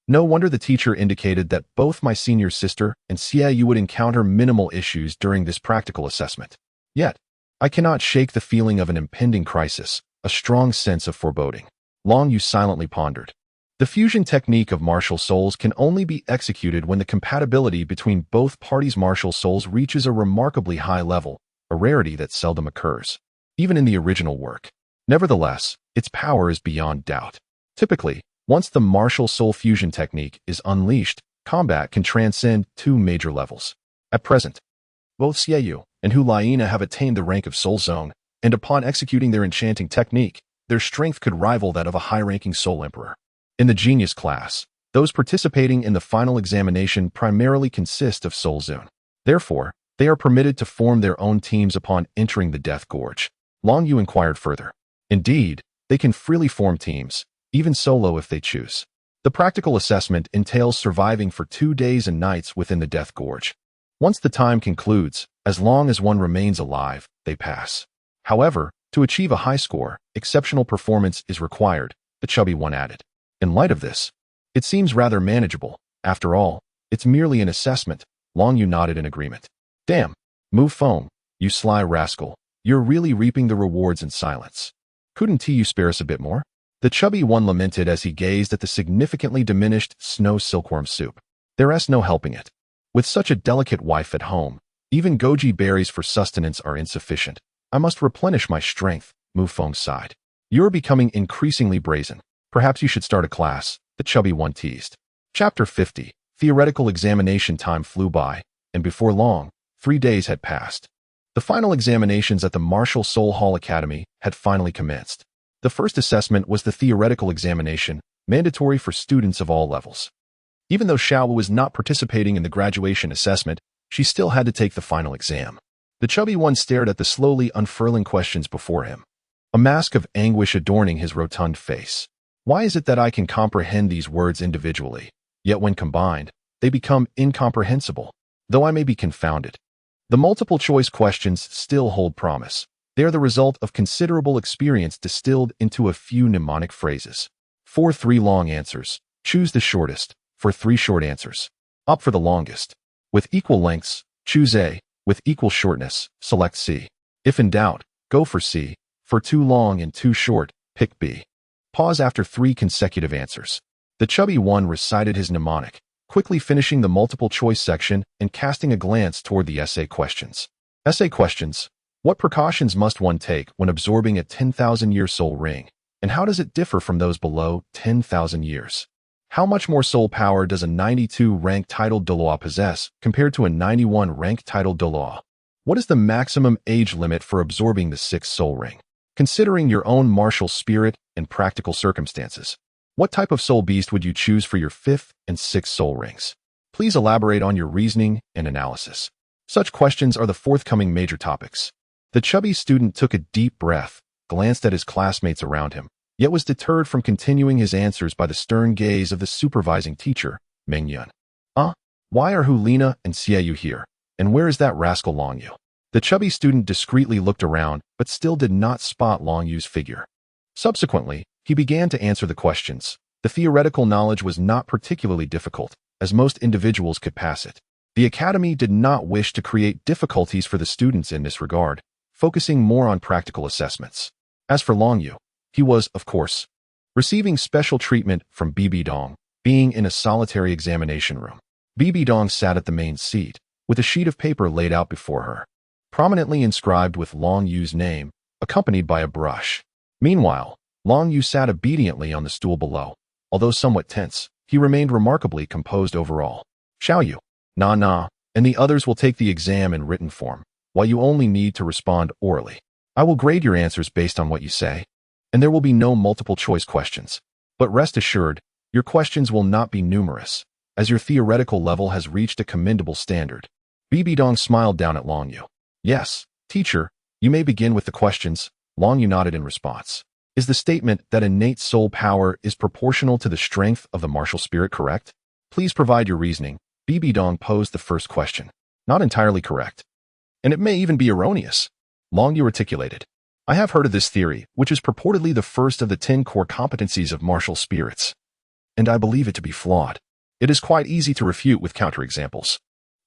No wonder the teacher indicated that both my senior sister and Xia Yu would encounter minimal issues during this practical assessment. Yet, I cannot shake the feeling of an impending crisis, a strong sense of foreboding. Long Yu silently pondered. The fusion technique of martial souls can only be executed when the compatibility between both parties' martial souls reaches a remarkably high level, a rarity that seldom occurs, even in the original work. Nevertheless, its power is beyond doubt. Typically, once the martial soul fusion technique is unleashed, combat can transcend 2 major levels. At present, both Xie Yu and Hu Laina have attained the rank of Soul Zone, and upon executing their enchanting technique, their strength could rival that of a high-ranking Soul Emperor. In the Genius class, those participating in the final examination primarily consist of Soul Zone. Therefore, they are permitted to form their own teams upon entering the Death Gorge. Long Yu inquired further. Indeed, they can freely form teams, even solo if they choose. The practical assessment entails surviving for 2 days and nights within the Death Gorge. Once the time concludes, as long as one remains alive, they pass. However, to achieve a high score, exceptional performance is required, the chubby one added. In light of this, it seems rather manageable. After all, it's merely an assessment. Long Yu nodded in agreement. Damn, Mu Feng, you sly rascal, you're really reaping the rewards in silence. Couldn't you spare us a bit more? The chubby one lamented as he gazed at the significantly diminished snow silkworm soup. There's no helping it. With such a delicate wife at home, even goji berries for sustenance are insufficient. I must replenish my strength, Mu Feng sighed. You're becoming increasingly brazen. Perhaps you should start a class, the chubby one teased. Chapter 50. Theoretical examination time flew by, and before long, 3 days had passed. The final examinations at the Martial Soul Hall Academy had finally commenced. The first assessment was the theoretical examination, mandatory for students of all levels. Even though Xiaowu was not participating in the graduation assessment, she still had to take the final exam. The chubby one stared at the slowly unfurling questions before him, a mask of anguish adorning his rotund face. Why is it that I can comprehend these words individually, yet when combined, they become incomprehensible. Though I may be confounded, the multiple-choice questions still hold promise. They are the result of considerable experience distilled into a few mnemonic phrases. For 3 long answers, choose the shortest. For 3 short answers, opt for the longest. With equal lengths, choose A. With equal shortness, select C. If in doubt, go for C. For too long and too short, pick B. Pause after 3 consecutive answers. The chubby one recited his mnemonic, quickly finishing the multiple-choice section and casting a glance toward the essay questions. Essay questions. What precautions must one take when absorbing a 10,000-year soul ring, and how does it differ from those below 10,000 years? How much more soul power does a 92-rank titled Douluo possess compared to a 91-rank titled Douluo? What is the maximum age limit for absorbing the 6th soul ring? Considering your own martial spirit and practical circumstances, what type of soul beast would you choose for your 5th and 6th soul rings? Please elaborate on your reasoning and analysis. Such questions are the forthcoming major topics. The chubby student took a deep breath, glanced at his classmates around him, yet was deterred from continuing his answers by the stern gaze of the supervising teacher, Meng Yun. Why are Hulina and Xiaoyu here? And where is that rascal Longyu? The chubby student discreetly looked around, but still did not spot Longyu's figure. Subsequently, he began to answer the questions. The theoretical knowledge was not particularly difficult, as most individuals could pass it. The academy did not wish to create difficulties for the students in this regard, focusing more on practical assessments. As for Longyu, he was, of course, receiving special treatment from Bibi Dong, being in a solitary examination room. Bibi Dong sat at the main seat, with a sheet of paper laid out before her, prominently inscribed with Longyu's name, accompanied by a brush. Meanwhile, Longyu sat obediently on the stool below. Although somewhat tense, he remained remarkably composed overall. Xiaoyu, Na, and the others will take the exam in written form, while you only need to respond orally. I will grade your answers based on what you say, and there will be no multiple-choice questions. But rest assured, your questions will not be numerous, as your theoretical level has reached a commendable standard. Bibi Dong smiled down at Longyu. Yes, teacher, you may begin with the questions. Longyu nodded in response. Is the statement that innate soul power is proportional to the strength of the martial spirit correct? Please provide your reasoning. Bibi Dong posed the first question. Not entirely correct. And it may even be erroneous. Longyu articulated. I have heard of this theory, which is purportedly the first of the 10 core competencies of martial spirits. And I believe it to be flawed. It is quite easy to refute with counterexamples.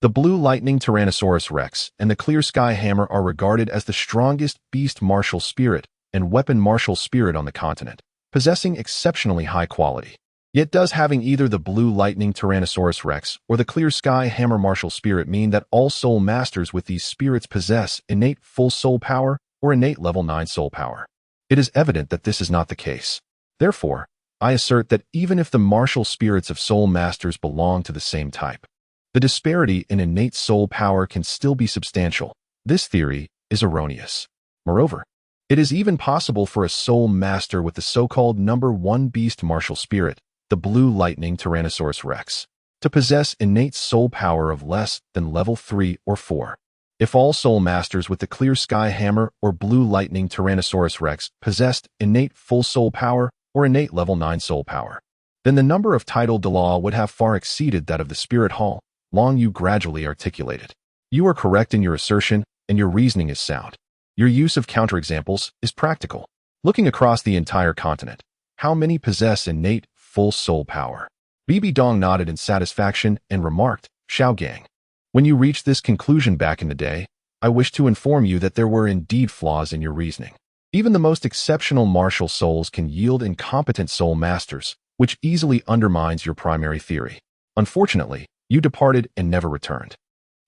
The blue lightning Tyrannosaurus Rex and the clear sky hammer are regarded as the strongest beast martial spirit and weapon martial spirit on the continent, possessing exceptionally high quality. Yet does having either the blue lightning Tyrannosaurus Rex or the clear sky hammer martial spirit mean that all soul masters with these spirits possess innate full soul power or innate level 9 soul power? It is evident that this is not the case. Therefore, I assert that even if the martial spirits of soul masters belong to the same type, the disparity in innate soul power can still be substantial. This theory is erroneous. Moreover, it is even possible for a soul master with the so-called number 1 beast martial spirit, the blue lightning Tyrannosaurus Rex, to possess innate soul power of less than level 3 or 4. If all soul masters with the clear sky hammer or blue lightning Tyrannosaurus Rex possessed innate full soul power or innate level 9 soul power, then the number of titled Douluo would have far exceeded that of the Spirit Hall. Longyu gradually articulated. You are correct in your assertion, and your reasoning is sound. Your use of counterexamples is practical. Looking across the entire continent, how many possess innate full soul power? Bibi Dong nodded in satisfaction and remarked, Xiaogang, when you reached this conclusion back in the day, I wish to inform you that there were indeed flaws in your reasoning. Even the most exceptional martial souls can yield incompetent soul masters, which easily undermines your primary theory. Unfortunately, you departed and never returned.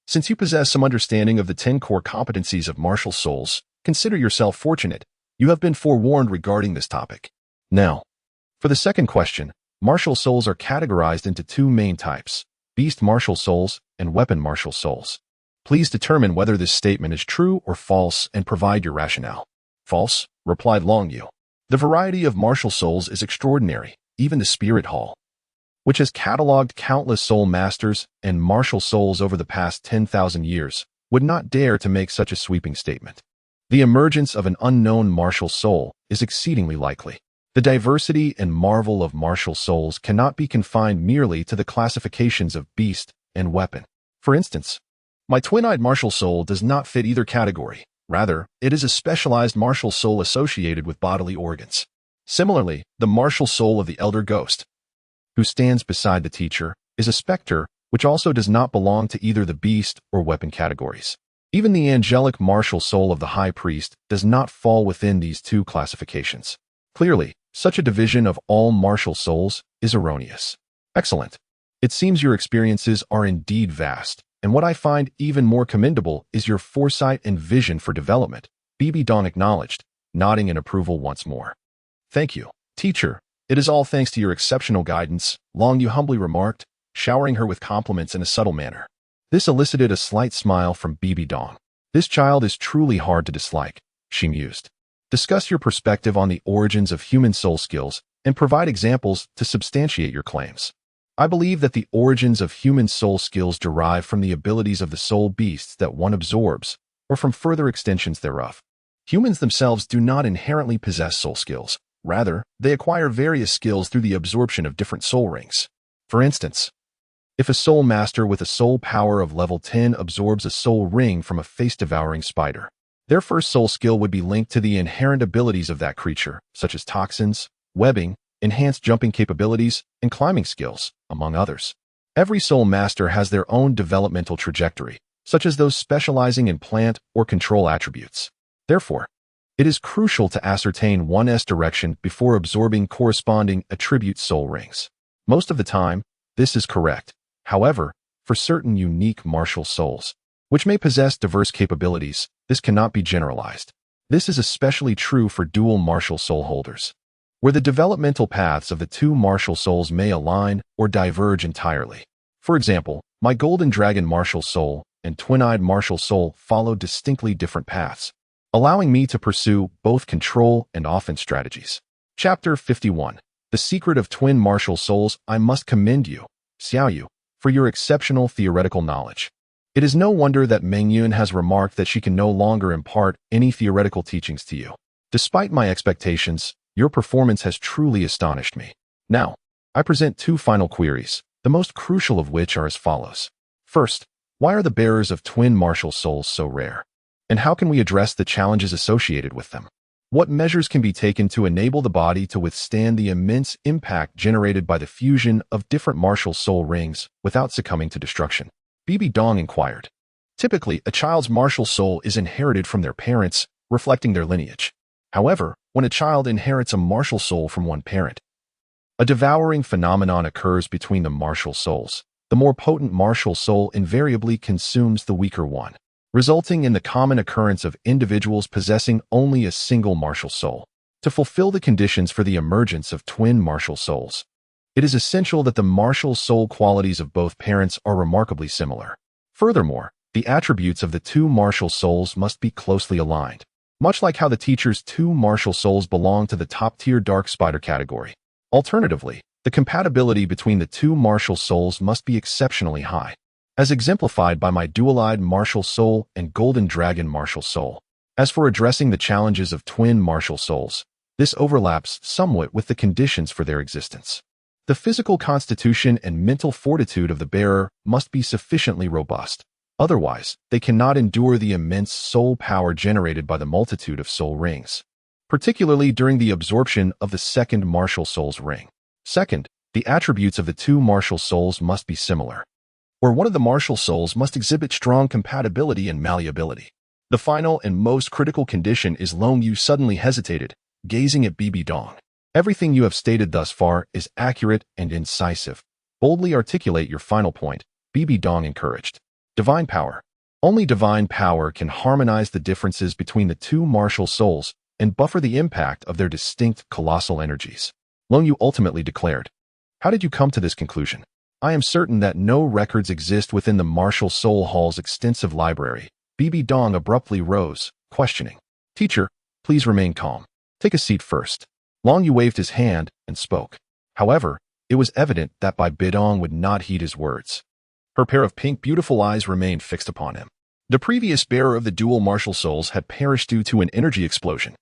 Since you possess some understanding of the 10 core competencies of martial souls, consider yourself fortunate. You have been forewarned regarding this topic. Now, for the second question, martial souls are categorized into 2 main types, beast martial souls and weapon martial souls. Please determine whether this statement is true or false and provide your rationale. False, replied Longyu. The variety of martial souls is extraordinary, even the Spirit Hall, which has catalogued countless soul masters and martial souls over the past 10,000 years, would not dare to make such a sweeping statement. The emergence of an unknown martial soul is exceedingly likely. The diversity and marvel of martial souls cannot be confined merely to the classifications of beast and weapon. For instance, my twin-eyed martial soul does not fit either category. Rather, it is a specialized martial soul associated with bodily organs. Similarly, the martial soul of the elder ghost, who stands beside the teacher, is a specter which also does not belong to either the beast or weapon categories. Even the angelic martial soul of the high priest does not fall within these two classifications. Clearly, such a division of all martial souls is erroneous. Excellent. It seems your experiences are indeed vast, and what I find even more commendable is your foresight and vision for development, Bibi Dong acknowledged, nodding in approval once more. Thank you, teacher. It is all thanks to your exceptional guidance, Long Yu humbly remarked, showering her with compliments in a subtle manner. This elicited a slight smile from Bibi Dong. This child is truly hard to dislike, she mused. Discuss your perspective on the origins of human soul skills and provide examples to substantiate your claims. I believe that the origins of human soul skills derive from the abilities of the soul beasts that one absorbs, or from further extensions thereof. Humans themselves do not inherently possess soul skills. Rather, they acquire various skills through the absorption of different soul rings. For instance, if a soul master with a soul power of level 10 absorbs a soul ring from a face-devouring spider, their first soul skill would be linked to the inherent abilities of that creature, such as toxins, webbing, enhanced jumping capabilities, and climbing skills, among others. Every soul master has their own developmental trajectory, such as those specializing in plant or control attributes. Therefore, it is crucial to ascertain one's direction before absorbing corresponding attribute soul rings. Most of the time, this is correct. However, for certain unique martial souls, which may possess diverse capabilities, this cannot be generalized. This is especially true for dual martial soul holders, where the developmental paths of the two martial souls may align or diverge entirely. For example, my Golden Dragon martial soul and twin-eyed martial soul follow distinctly different paths, allowing me to pursue both control and offense strategies. Chapter 51. The Secret of Twin Martial Souls. I must commend you, Xiaoyu, for your exceptional theoretical knowledge. It is no wonder that Mengyun has remarked that she can no longer impart any theoretical teachings to you. Despite my expectations, your performance has truly astonished me. Now, I present two final queries, the most crucial of which are as follows. First, why are the bearers of twin martial souls so rare? And how can we address the challenges associated with them? What measures can be taken to enable the body to withstand the immense impact generated by the fusion of different martial soul rings without succumbing to destruction? Bibi Dong inquired. Typically, a child's martial soul is inherited from their parents, reflecting their lineage. However, when a child inherits a martial soul from one parent, a devouring phenomenon occurs between the martial souls. The more potent martial soul invariably consumes the weaker one, resulting in the common occurrence of individuals possessing only a single martial soul. To fulfill the conditions for the emergence of twin martial souls, it is essential that the martial soul qualities of both parents are remarkably similar. Furthermore, the attributes of the two martial souls must be closely aligned, much like how the teacher's two martial souls belong to the top-tier dark spider category. Alternatively, the compatibility between the two martial souls must be exceptionally high, as exemplified by my dual-eyed martial soul and Golden Dragon martial soul. As for addressing the challenges of twin martial souls, this overlaps somewhat with the conditions for their existence. The physical constitution and mental fortitude of the bearer must be sufficiently robust. Otherwise, they cannot endure the immense soul power generated by the multitude of soul rings, particularly during the absorption of the second martial soul's ring. Second, the attributes of the two martial souls must be similar, or one of the martial souls must exhibit strong compatibility and malleability. The final and most critical condition is Long Yu suddenly hesitated, gazing at Bibi Dong. Everything you have stated thus far is accurate and incisive. Boldly articulate your final point, Bibi Dong encouraged. Divine power. Only divine power can harmonize the differences between the two martial souls and buffer the impact of their distinct colossal energies. Long Yu ultimately declared. How did you come to this conclusion? I am certain that no records exist within the Martial Soul Hall's extensive library. Bibi Dong abruptly rose, questioning. Teacher, please remain calm. Take a seat first. Long Yu waved his hand and spoke. However, it was evident that Bidong would not heed his words. Her pair of pink beautiful eyes remained fixed upon him. The previous bearer of the dual martial souls had perished due to an energy explosion.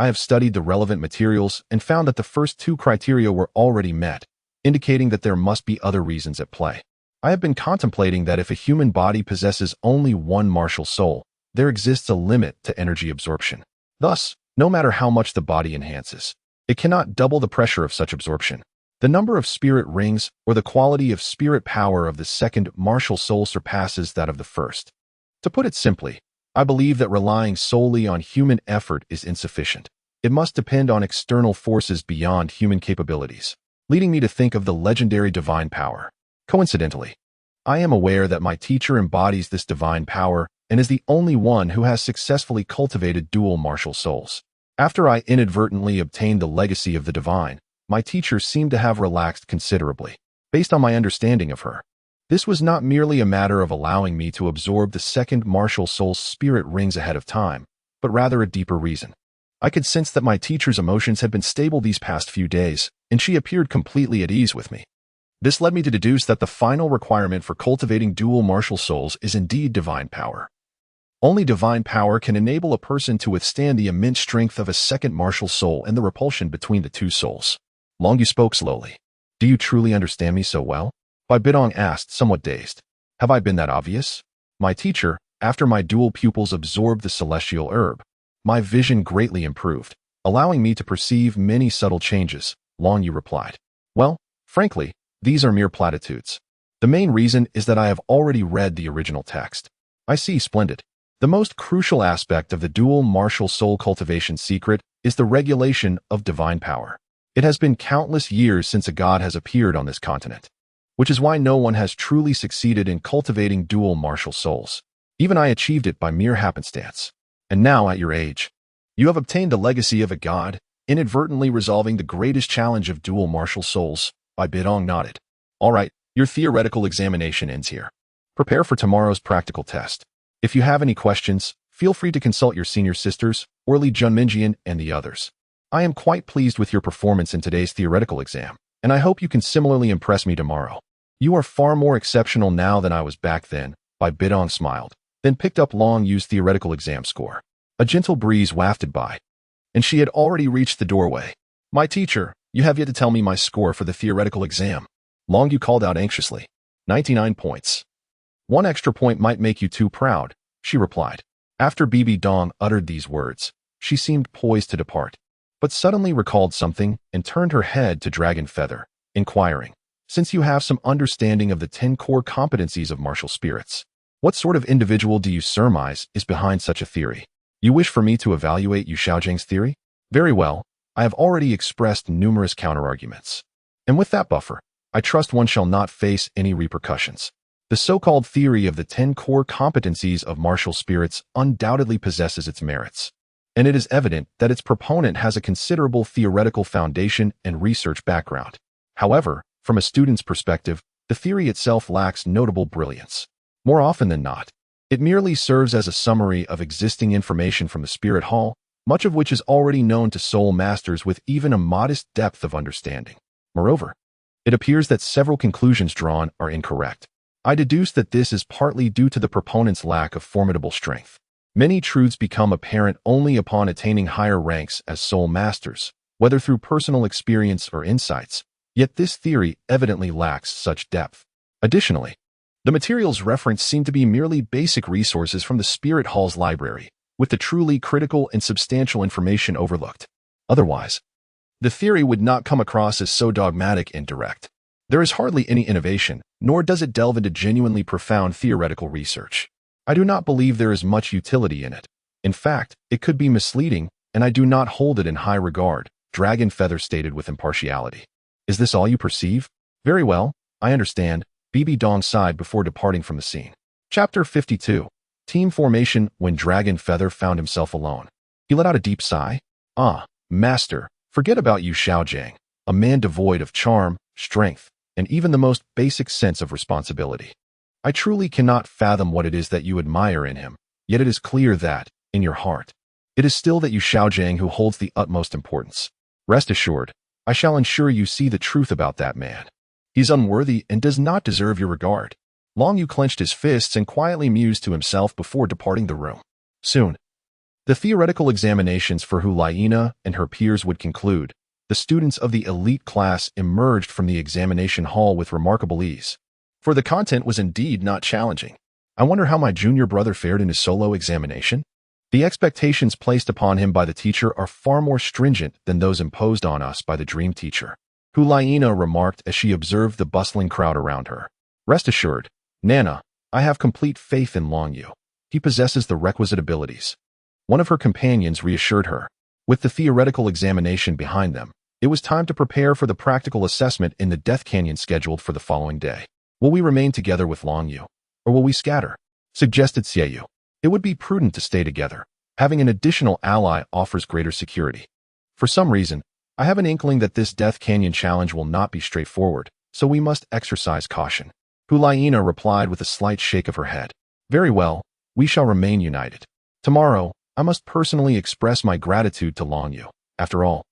I have studied the relevant materials and found that the first two criteria were already met, indicating that there must be other reasons at play. I have been contemplating that if a human body possesses only one martial soul, there exists a limit to energy absorption. Thus, no matter how much the body enhances, it cannot double the pressure of such absorption. The number of spirit rings or the quality of spirit power of the second martial soul surpasses that of the first. To put it simply, I believe that relying solely on human effort is insufficient. It must depend on external forces beyond human capabilities, leading me to think of the legendary divine power. Coincidentally, I am aware that my teacher embodies this divine power and is the only one who has successfully cultivated dual martial souls. After I inadvertently obtained the legacy of the divine, my teacher seemed to have relaxed considerably. Based on my understanding of her, this was not merely a matter of allowing me to absorb the second martial soul's spirit rings ahead of time, but rather a deeper reason. I could sense that my teacher's emotions had been stable these past few days, and she appeared completely at ease with me. This led me to deduce that the final requirement for cultivating dual martial souls is indeed divine power. Only divine power can enable a person to withstand the immense strength of a second martial soul and the repulsion between the two souls. Long, you spoke slowly. Do you truly understand me so well? Bai Bidong asked, somewhat dazed. Have I been that obvious? My teacher, after my dual pupils absorbed the celestial herb, my vision greatly improved, allowing me to perceive many subtle changes. Long Yu replied. Well, frankly, these are mere platitudes. The main reason is that I have already read the original text. I see, splendid. The most crucial aspect of the dual martial soul cultivation secret is the regulation of divine power. It has been countless years since a god has appeared on this continent, which is why no one has truly succeeded in cultivating dual martial souls. Even I achieved it by mere happenstance. And now, at your age, you have obtained the legacy of a god, inadvertently resolving the greatest challenge of dual martial souls. Bai Bidong nodded. All right, your theoretical examination ends here. Prepare for tomorrow's practical test. If you have any questions, feel free to consult your senior sisters, or Li Junminjian and the others. I am quite pleased with your performance in today's theoretical exam, and I hope you can similarly impress me tomorrow. You are far more exceptional now than I was back then. Bai Bidong smiled, then picked up Long Yu's theoretical exam score. A gentle breeze wafted by, and she had already reached the doorway. My teacher, you have yet to tell me my score for the theoretical exam. Long Yu called out anxiously. 99 points. One extra point might make you too proud, she replied. After Bibi Dong uttered these words, she seemed poised to depart, but suddenly recalled something and turned her head to Dragon Feather, inquiring, since you have some understanding of the 10 core competencies of martial spirits, what sort of individual do you surmise is behind such a theory? You wish for me to evaluate Yu Xiaojang's theory? Very well, I have already expressed numerous counterarguments. And with that buffer, I trust one shall not face any repercussions. The so-called theory of the 10 core competencies of martial spirits undoubtedly possesses its merits, and it is evident that its proponent has a considerable theoretical foundation and research background. However, from a student's perspective, the theory itself lacks notable brilliance. More often than not, it merely serves as a summary of existing information from the Spirit Hall, much of which is already known to soul masters with even a modest depth of understanding. Moreover, it appears that several conclusions drawn are incorrect. I deduce that this is partly due to the proponent's lack of formidable strength. Many truths become apparent only upon attaining higher ranks as soul masters, whether through personal experience or insights, yet this theory evidently lacks such depth. Additionally, the materials referenced seem to be merely basic resources from the Spirit Hall's library, with the truly critical and substantial information overlooked. Otherwise, the theory would not come across as so dogmatic and direct. There is hardly any innovation, nor does it delve into genuinely profound theoretical research. I do not believe there is much utility in it. In fact, it could be misleading, and I do not hold it in high regard, Dragon Feather stated with impartiality. Is this all you perceive? Very well, I understand, Bibi Dong sighed before departing from the scene. Chapter 52. Team Formation. When Dragon Feather found himself alone, he let out a deep sigh. Ah, master, forget about Yu Xiaogang, a man devoid of charm, strength, and even the most basic sense of responsibility. I truly cannot fathom what it is that you admire in him, yet it is clear that, in your heart, it is still that Yu Xiaogang who holds the utmost importance. Rest assured, I shall ensure you see the truth about that man. He's unworthy and does not deserve your regard. Long Yu clenched his fists and quietly mused to himself before departing the room. Soon, The theoretical examinations for Hulaina and her peers would conclude. The students of the elite class emerged from the examination hall with remarkable ease. For the content was indeed not challenging. I wonder how my junior brother fared in his solo examination? The expectations placed upon him by the teacher are far more stringent than those imposed on us by the dream teacher. Hulaina remarked as she observed the bustling crowd around her. Rest assured, Nana, I have complete faith in Longyu. He possesses the requisite abilities. One of her companions reassured her. With the theoretical examination behind them, it was time to prepare for the practical assessment in the Death Canyon scheduled for the following day. Will we remain together with Longyu, or will we scatter? Suggested Xiaoyu. It would be prudent to stay together. Having an additional ally offers greater security. For some reason, I have an inkling that this Death Canyon challenge will not be straightforward, so we must exercise caution. Hulaina replied with a slight shake of her head. Very well, we shall remain united. Tomorrow, I must personally express my gratitude to Longyu. After all,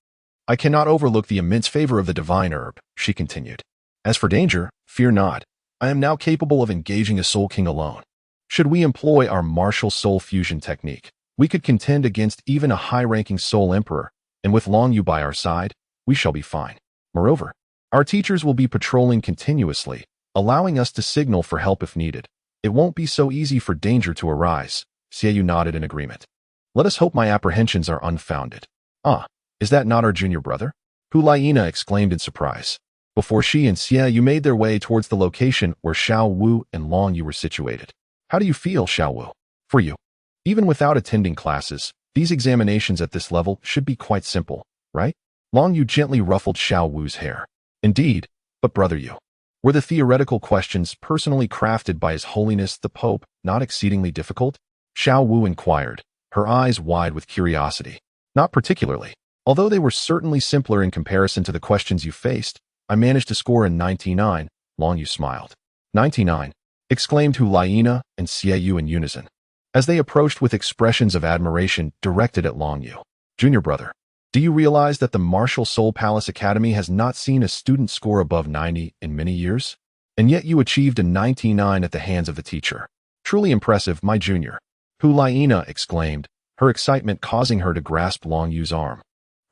I cannot overlook the immense favor of the divine herb, she continued. As for danger, fear not. I am now capable of engaging a Soul King alone. Should we employ our martial soul fusion technique, we could contend against even a high-ranking Soul Emperor, and with Longyu by our side, we shall be fine. Moreover, our teachers will be patrolling continuously, allowing us to signal for help if needed. It won't be so easy for danger to arise. Xiaoyu nodded in agreement. Let us hope my apprehensions are unfounded. Ah, is that not our junior brother? Hulaina exclaimed in surprise. Before she and Xiaoyu made their way towards the location where Xiao Wu and Longyu were situated. How do you feel, Xiao Wu? For you. Even without attending classes, these examinations at this level should be quite simple, right? Longyu gently ruffled Xiao Wu's hair. Indeed, but brother Yu. Were the theoretical questions personally crafted by His Holiness the Pope not exceedingly difficult? Xiao Wu inquired, her eyes wide with curiosity. Not particularly. Although they were certainly simpler in comparison to the questions you faced, I managed to score a 99, Longyu smiled. 99, exclaimed Hulaina and Xiaoyu in unison, as they approached with expressions of admiration directed at Longyu. Junior brother, do you realize that the Martial Soul Palace Academy has not seen a student score above 90 in many years? And yet you achieved a 99 at the hands of the teacher. Truly impressive, my junior. Hulaina exclaimed, her excitement causing her to grasp Longyu's arm.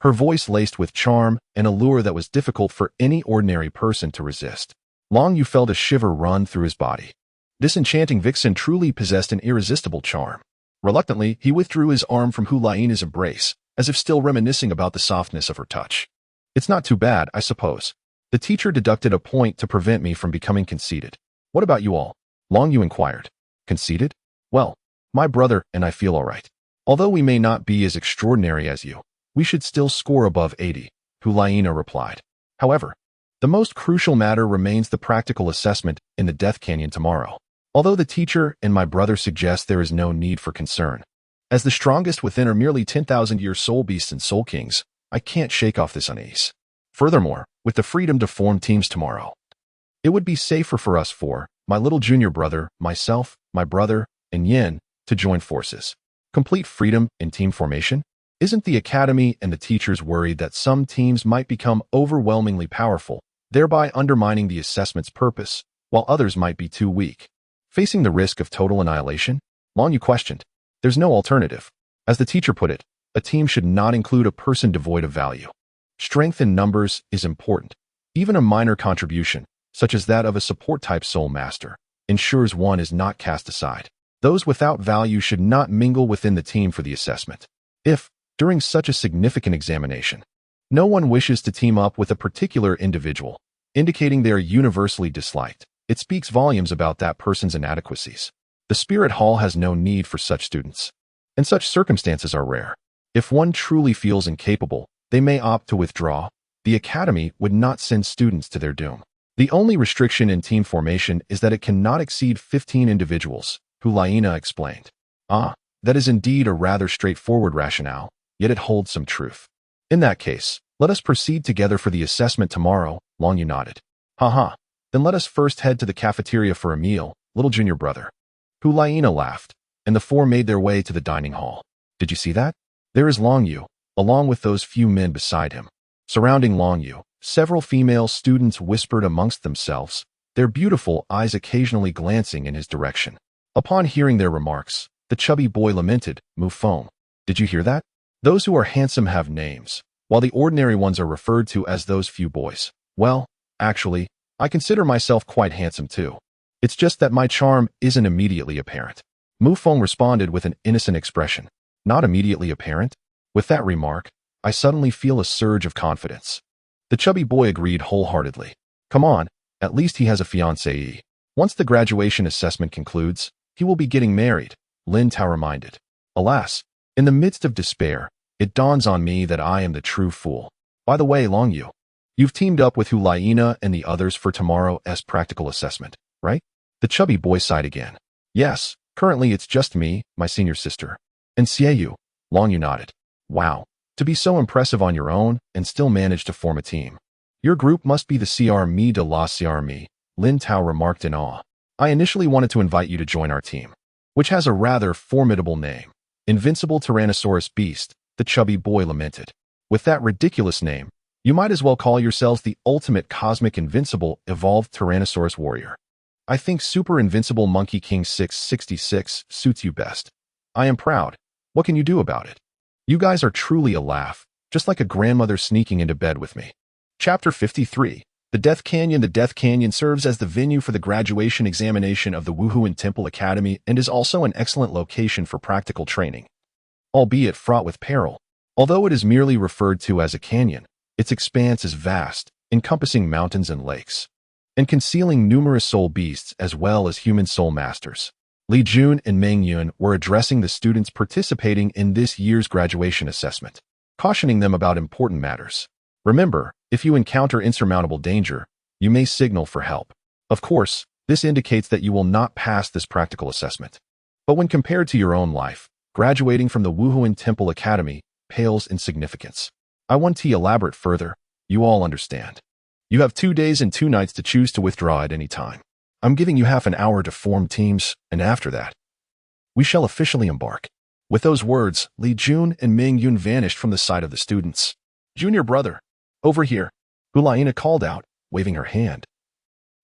Her voice laced with charm and allure that was difficult for any ordinary person to resist. Longyu felt a shiver run through his body. This enchanting vixen truly possessed an irresistible charm. Reluctantly, he withdrew his arm from Hulaina's embrace, as if still reminiscing about the softness of her touch. It's not too bad, I suppose. The teacher deducted a point to prevent me from becoming conceited. What about you all? Longyu inquired. Conceited? Well, my brother and I feel all right. Although we may not be as extraordinary as you, we should still score above 80, Hulaina replied. However, the most crucial matter remains the practical assessment in the Death Canyon tomorrow. Although the teacher and my brother suggest there is no need for concern. As the strongest within are merely 10,000-year soul beasts and soul kings, I can't shake off this unease. Furthermore, with the freedom to form teams tomorrow, it would be safer for us four, my little junior brother, myself, my brother, and Yin, to join forces. Complete freedom in team formation? Isn't the academy and the teachers worried that some teams might become overwhelmingly powerful, thereby undermining the assessment's purpose, while others might be too weak? Facing the risk of total annihilation? Longyu questioned. There's no alternative. As the teacher put it, a team should not include a person devoid of value. Strength in numbers is important. Even a minor contribution, such as that of a support-type soul master, ensures one is not cast aside. Those without value should not mingle within the team for the assessment. If, during such a significant examination, no one wishes to team up with a particular individual, indicating they are universally disliked, it speaks volumes about that person's inadequacies. The Spirit Hall has no need for such students, and such circumstances are rare. If one truly feels incapable, they may opt to withdraw. The academy would not send students to their doom. The only restriction in team formation is that it cannot exceed 15 individuals, Hulaina explained. Ah, that is indeed a rather straightforward rationale, yet it holds some truth. In that case, let us proceed together for the assessment tomorrow, Longyu nodded. Haha, then let us first head to the cafeteria for a meal, little junior brother. Hulaina laughed, and the four made their way to the dining hall. Did you see that? There is Longyu, along with those few men beside him. Surrounding Longyu, several female students whispered amongst themselves, their beautiful eyes occasionally glancing in his direction. Upon hearing their remarks, the chubby boy lamented, Mufong. Did you hear that? Those who are handsome have names, while the ordinary ones are referred to as those few boys. Well, actually, I consider myself quite handsome too. It's just that my charm isn't immediately apparent. Mu Feng responded with an innocent expression. Not immediately apparent? With that remark, I suddenly feel a surge of confidence. The chubby boy agreed wholeheartedly. Come on, at least he has a fiancée. Once the graduation assessment concludes, he will be getting married, Lin Tao reminded. Alas, in the midst of despair, it dawns on me that I am the true fool. By the way, Longyu, you've teamed up with Hulaina and the others for tomorrow's practical assessment, right? The chubby boy sighed again. Yes, currently it's just me, my senior sister. And Xiaoyu, Longyu nodded. Wow, to be so impressive on your own and still manage to form a team. Your group must be the CRME de la CRME, Lin Tao remarked in awe. I initially wanted to invite you to join our team, which has a rather formidable name. Invincible Tyrannosaurus Beast, the chubby boy lamented. With that ridiculous name, you might as well call yourselves the ultimate cosmic invincible evolved Tyrannosaurus warrior. I think Super Invincible Monkey King 666 suits you best. I am proud. What can you do about it? You guys are truly a laugh, just like a grandmother sneaking into bed with me. Chapter 53. The Death Canyon. The Death Canyon serves as the venue for the graduation examination of the Wuhuan Temple Academy and is also an excellent location for practical training. Albeit fraught with peril. Although it is merely referred to as a canyon, its expanse is vast, encompassing mountains and lakes, and concealing numerous soul beasts as well as human soul masters. Li Jun and Meng Yun were addressing the students participating in this year's graduation assessment, cautioning them about important matters. Remember, if you encounter insurmountable danger, you may signal for help. Of course, this indicates that you will not pass this practical assessment. But when compared to your own life, graduating from the Wuhuan Temple Academy pales in significance. I want to elaborate further. You all understand. You have 2 days and 2 nights to choose to withdraw at any time. I'm giving you half an hour to form teams, and after that, we shall officially embark. With those words, Li Jun and Meng Yun vanished from the sight of the students. Junior brother, over here, Hulaina called out, waving her hand.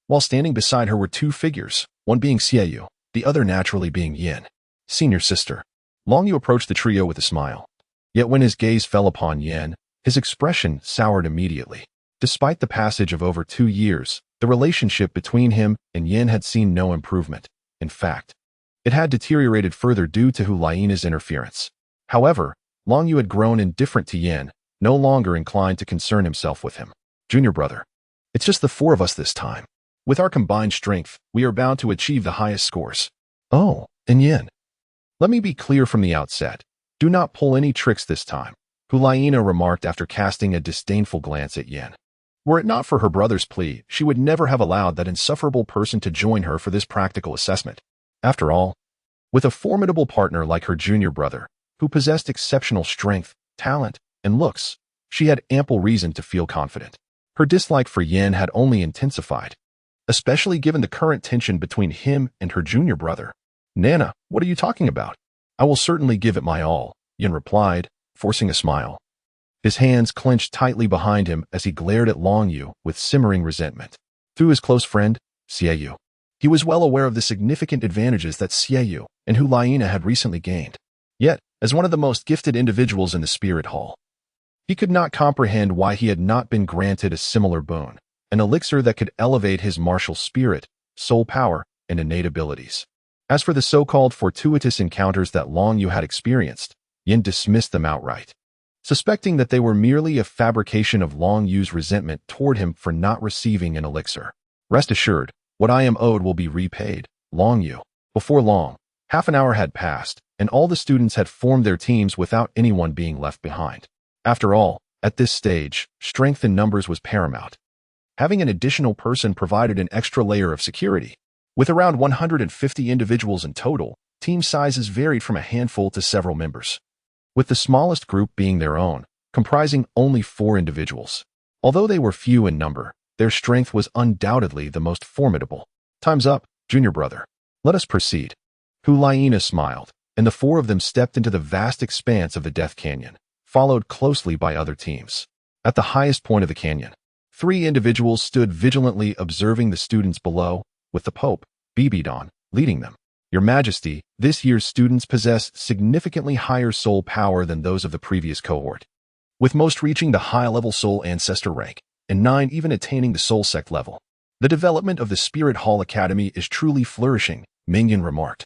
While standing beside her were 2 figures, one being Xiaoyu, the other naturally being Yin, senior sister. Longyu approached the trio with a smile. Yet when his gaze fell upon Yin, his expression soured immediately. Despite the passage of over 2 years, the relationship between him and Yin had seen no improvement. In fact, it had deteriorated further due to Hulaina's interference. However, Longyu had grown indifferent to Yin, no longer inclined to concern himself with him. Junior brother, it's just the 4 of us this time. With our combined strength, we are bound to achieve the highest scores. Oh, and Yin. Let me be clear from the outset. Do not pull any tricks this time, Hulaina remarked after casting a disdainful glance at Yin. Were it not for her brother's plea, she would never have allowed that insufferable person to join her for this practical assessment. After all, with a formidable partner like her junior brother, who possessed exceptional strength, talent, and looks, she had ample reason to feel confident. Her dislike for Yin had only intensified, especially given the current tension between him and her junior brother. Nana, what are you talking about? I will certainly give it my all, Yin replied, forcing a smile. His hands clenched tightly behind him as he glared at Longyu with simmering resentment. Through his close friend, Xiaoyu, he was well aware of the significant advantages that Xiaoyu and Hulaina had recently gained. Yet, as one of the most gifted individuals in the Spirit Hall, he could not comprehend why he had not been granted a similar boon, an elixir that could elevate his martial spirit, soul power, and innate abilities. As for the so-called fortuitous encounters that Longyu had experienced, Yin dismissed them outright, suspecting that they were merely a fabrication of Longyu's resentment toward him for not receiving an elixir. Rest assured, what I am owed will be repaid, Longyu. Before long, half an hour had passed, and all the students had formed their teams without anyone being left behind. After all, at this stage, strength in numbers was paramount. Having an additional person provided an extra layer of security. With around 150 individuals in total, team sizes varied from a handful to several members, with the smallest group being their own, comprising only 4 individuals. Although they were few in number, their strength was undoubtedly the most formidable. Time's up, junior brother. Let us proceed. Hulaina smiled, and the 4 of them stepped into the vast expanse of the Death Canyon, followed closely by other teams. At the highest point of the canyon, 3 individuals stood vigilantly observing the students below, with the Pope, Bibidon, leading them. Your Majesty, this year's students possess significantly higher soul power than those of the previous cohort, with most reaching the high-level soul ancestor rank, and 9 even attaining the soul sect level. The development of the Spirit Hall Academy is truly flourishing, Mingyun remarked,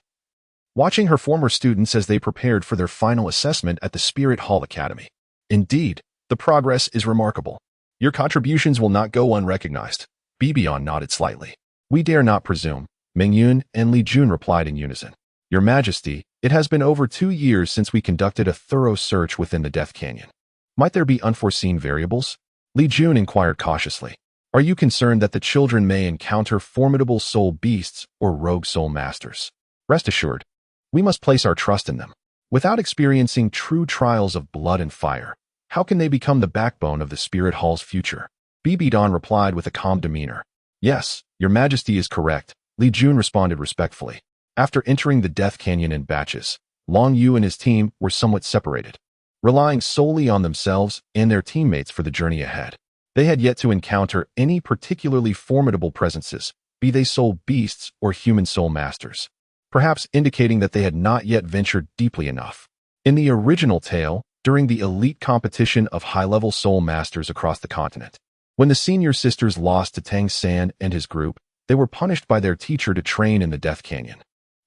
watching her former students as they prepared for their final assessment at the Spirit Hall Academy. Indeed, the progress is remarkable. Your contributions will not go unrecognized. Bibian nodded slightly. We dare not presume, Mingyun and Li Jun replied in unison. Your Majesty, it has been over 2 years since we conducted a thorough search within the Death Canyon. Might there be unforeseen variables? Li Jun inquired cautiously. Are you concerned that the children may encounter formidable soul beasts or rogue soul masters? Rest assured, we must place our trust in them. Without experiencing true trials of blood and fire, how can they become the backbone of the Spirit Hall's future? Bibidan replied with a calm demeanor. Yes, Your Majesty is correct, Li Jun responded respectfully. After entering the Death Canyon in batches, Long Yu and his team were somewhat separated, relying solely on themselves and their teammates for the journey ahead. They had yet to encounter any particularly formidable presences, be they soul beasts or human soul masters, perhaps indicating that they had not yet ventured deeply enough. In the original tale, during the elite competition of high-level soul masters across the continent, when the senior sisters lost to Tang San and his group, they were punished by their teacher to train in the Death Canyon,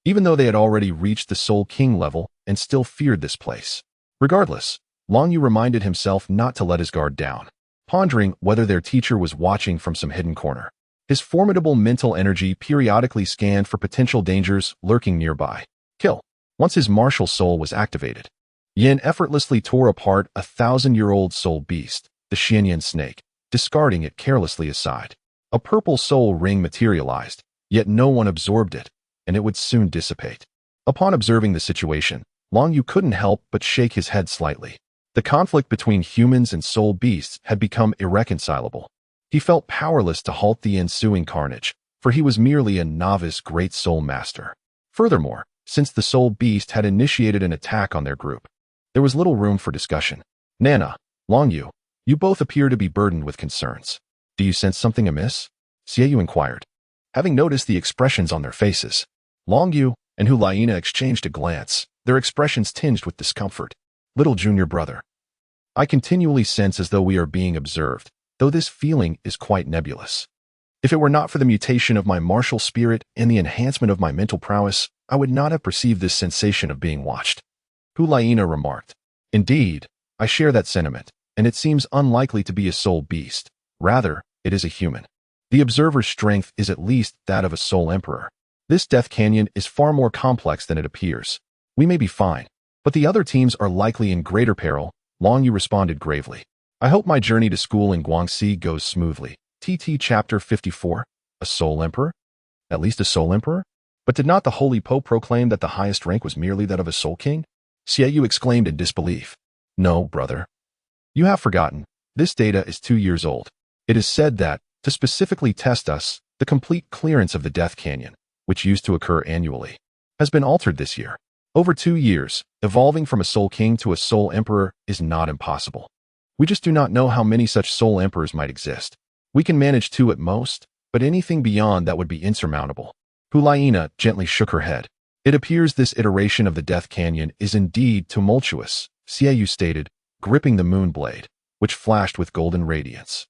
even though they had already reached the Soul King level and still feared this place. Regardless, Long Yu reminded himself not to let his guard down, pondering whether their teacher was watching from some hidden corner. His formidable mental energy periodically scanned for potential dangers lurking nearby. Kill. Once his martial soul was activated, Yin effortlessly tore apart a 1,000-year-old soul beast, the Xianyan snake, discarding it carelessly aside. A purple soul ring materialized, yet no one absorbed it, and it would soon dissipate. Upon observing the situation, Long Yu couldn't help but shake his head slightly. The conflict between humans and soul beasts had become irreconcilable. He felt powerless to halt the ensuing carnage, for he was merely a novice great soul master. Furthermore, since the soul beast had initiated an attack on their group, there was little room for discussion. Nana, Long Yu, you both appear to be burdened with concerns. Do you sense something amiss? Xiaoyu inquired. Having noticed the expressions on their faces, Long Yu and Hulaina exchanged a glance, their expressions tinged with discomfort. Little junior brother, I continually sense as though we are being observed, though this feeling is quite nebulous. If it were not for the mutation of my martial spirit and the enhancement of my mental prowess, I would not have perceived this sensation of being watched. Hulaina remarked. Indeed, I share that sentiment, and it seems unlikely to be a soul beast. Rather, it is a human. The observer's strength is at least that of a soul emperor. This Death Canyon is far more complex than it appears. We may be fine, but the other teams are likely in greater peril, Long Yu responded gravely. I hope my journey to school in Guangxi goes smoothly. TT Chapter 54, a soul emperor? At least a soul emperor? But did not the Holy Pope proclaim that the highest rank was merely that of a soul king? Xiaoyu exclaimed in disbelief. No, brother. You have forgotten. This data is 2 years old. It is said that, to specifically test us, the complete clearance of the Death Canyon, which used to occur annually, has been altered this year. Over 2 years, evolving from a soul king to a soul emperor is not impossible. We just do not know how many such soul emperors might exist. We can manage 2 at most, but anything beyond that would be insurmountable. Hulaina gently shook her head. It appears this iteration of the Death Canyon is indeed tumultuous, Xiaoyu stated, gripping the moon blade, which flashed with golden radiance.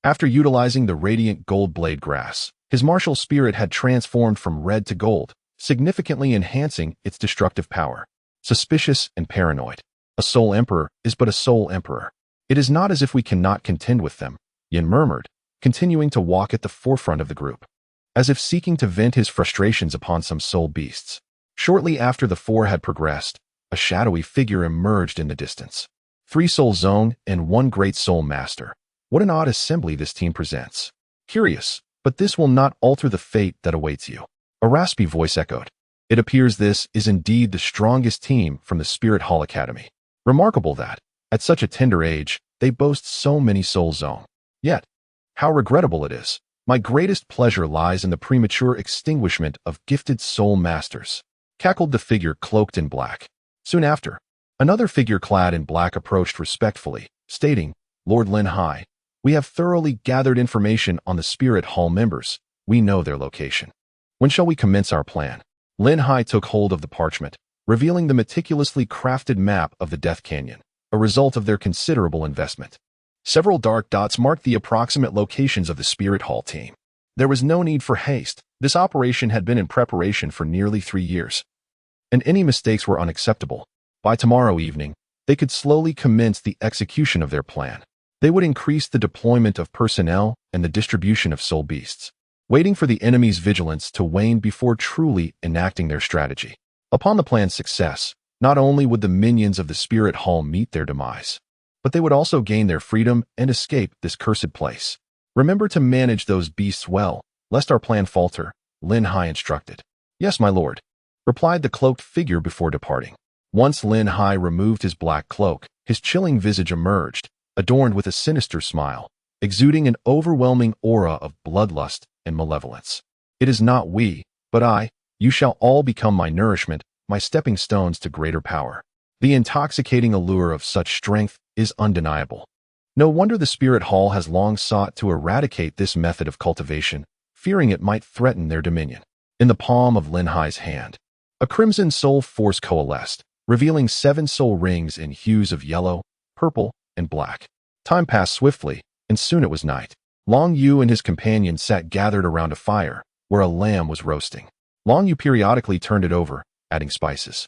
After utilizing the radiant gold blade grass, his martial spirit had transformed from red to gold, significantly enhancing its destructive power. Suspicious and paranoid, a soul emperor is but a soul emperor. It is not as if we cannot contend with them, Yin murmured, continuing to walk at the forefront of the group, as if seeking to vent his frustrations upon some soul beasts. Shortly after the 4 had progressed, a shadowy figure emerged in the distance. 3 soul zone and 1 great soul master. What an odd assembly this team presents. Curious, but this will not alter the fate that awaits you. A raspy voice echoed. It appears this is indeed the strongest team from the Spirit Hall Academy. Remarkable that, at such a tender age, they boast so many soul zone. Yet, how regrettable it is. My greatest pleasure lies in the premature extinguishment of gifted soul masters, cackled the figure cloaked in black. Soon after, another figure clad in black approached respectfully, stating, Lord Lin Hai, we have thoroughly gathered information on the Spirit Hall members. We know their location. When shall we commence our plan? Lin Hai took hold of the parchment, revealing the meticulously crafted map of the Death Canyon, a result of their considerable investment. Several dark dots marked the approximate locations of the Spirit Hall team. There was no need for haste. This operation had been in preparation for nearly 3 years, and any mistakes were unacceptable. By tomorrow evening, they could slowly commence the execution of their plan. They would increase the deployment of personnel and the distribution of soul beasts, waiting for the enemy's vigilance to wane before truly enacting their strategy. Upon the plan's success, not only would the minions of the Spirit Hall meet their demise, but they would also gain their freedom and escape this cursed place. Remember to manage those beasts well, lest our plan falter, Lin Hai instructed. Yes, my lord, replied the cloaked figure before departing. Once Lin Hai removed his black cloak, his chilling visage emerged, adorned with a sinister smile, exuding an overwhelming aura of bloodlust and malevolence. It is not we, but I. You shall all become my nourishment, my stepping stones to greater power. The intoxicating allure of such strength is undeniable. No wonder the Spirit Hall has long sought to eradicate this method of cultivation, fearing it might threaten their dominion. In the palm of Lin Hai's hand, a crimson soul force coalesced, revealing 7 soul rings in hues of yellow, purple, and black. Time passed swiftly, and soon it was night. Long Yu and his companion sat gathered around a fire, where a lamb was roasting. Long Yu periodically turned it over, adding spices,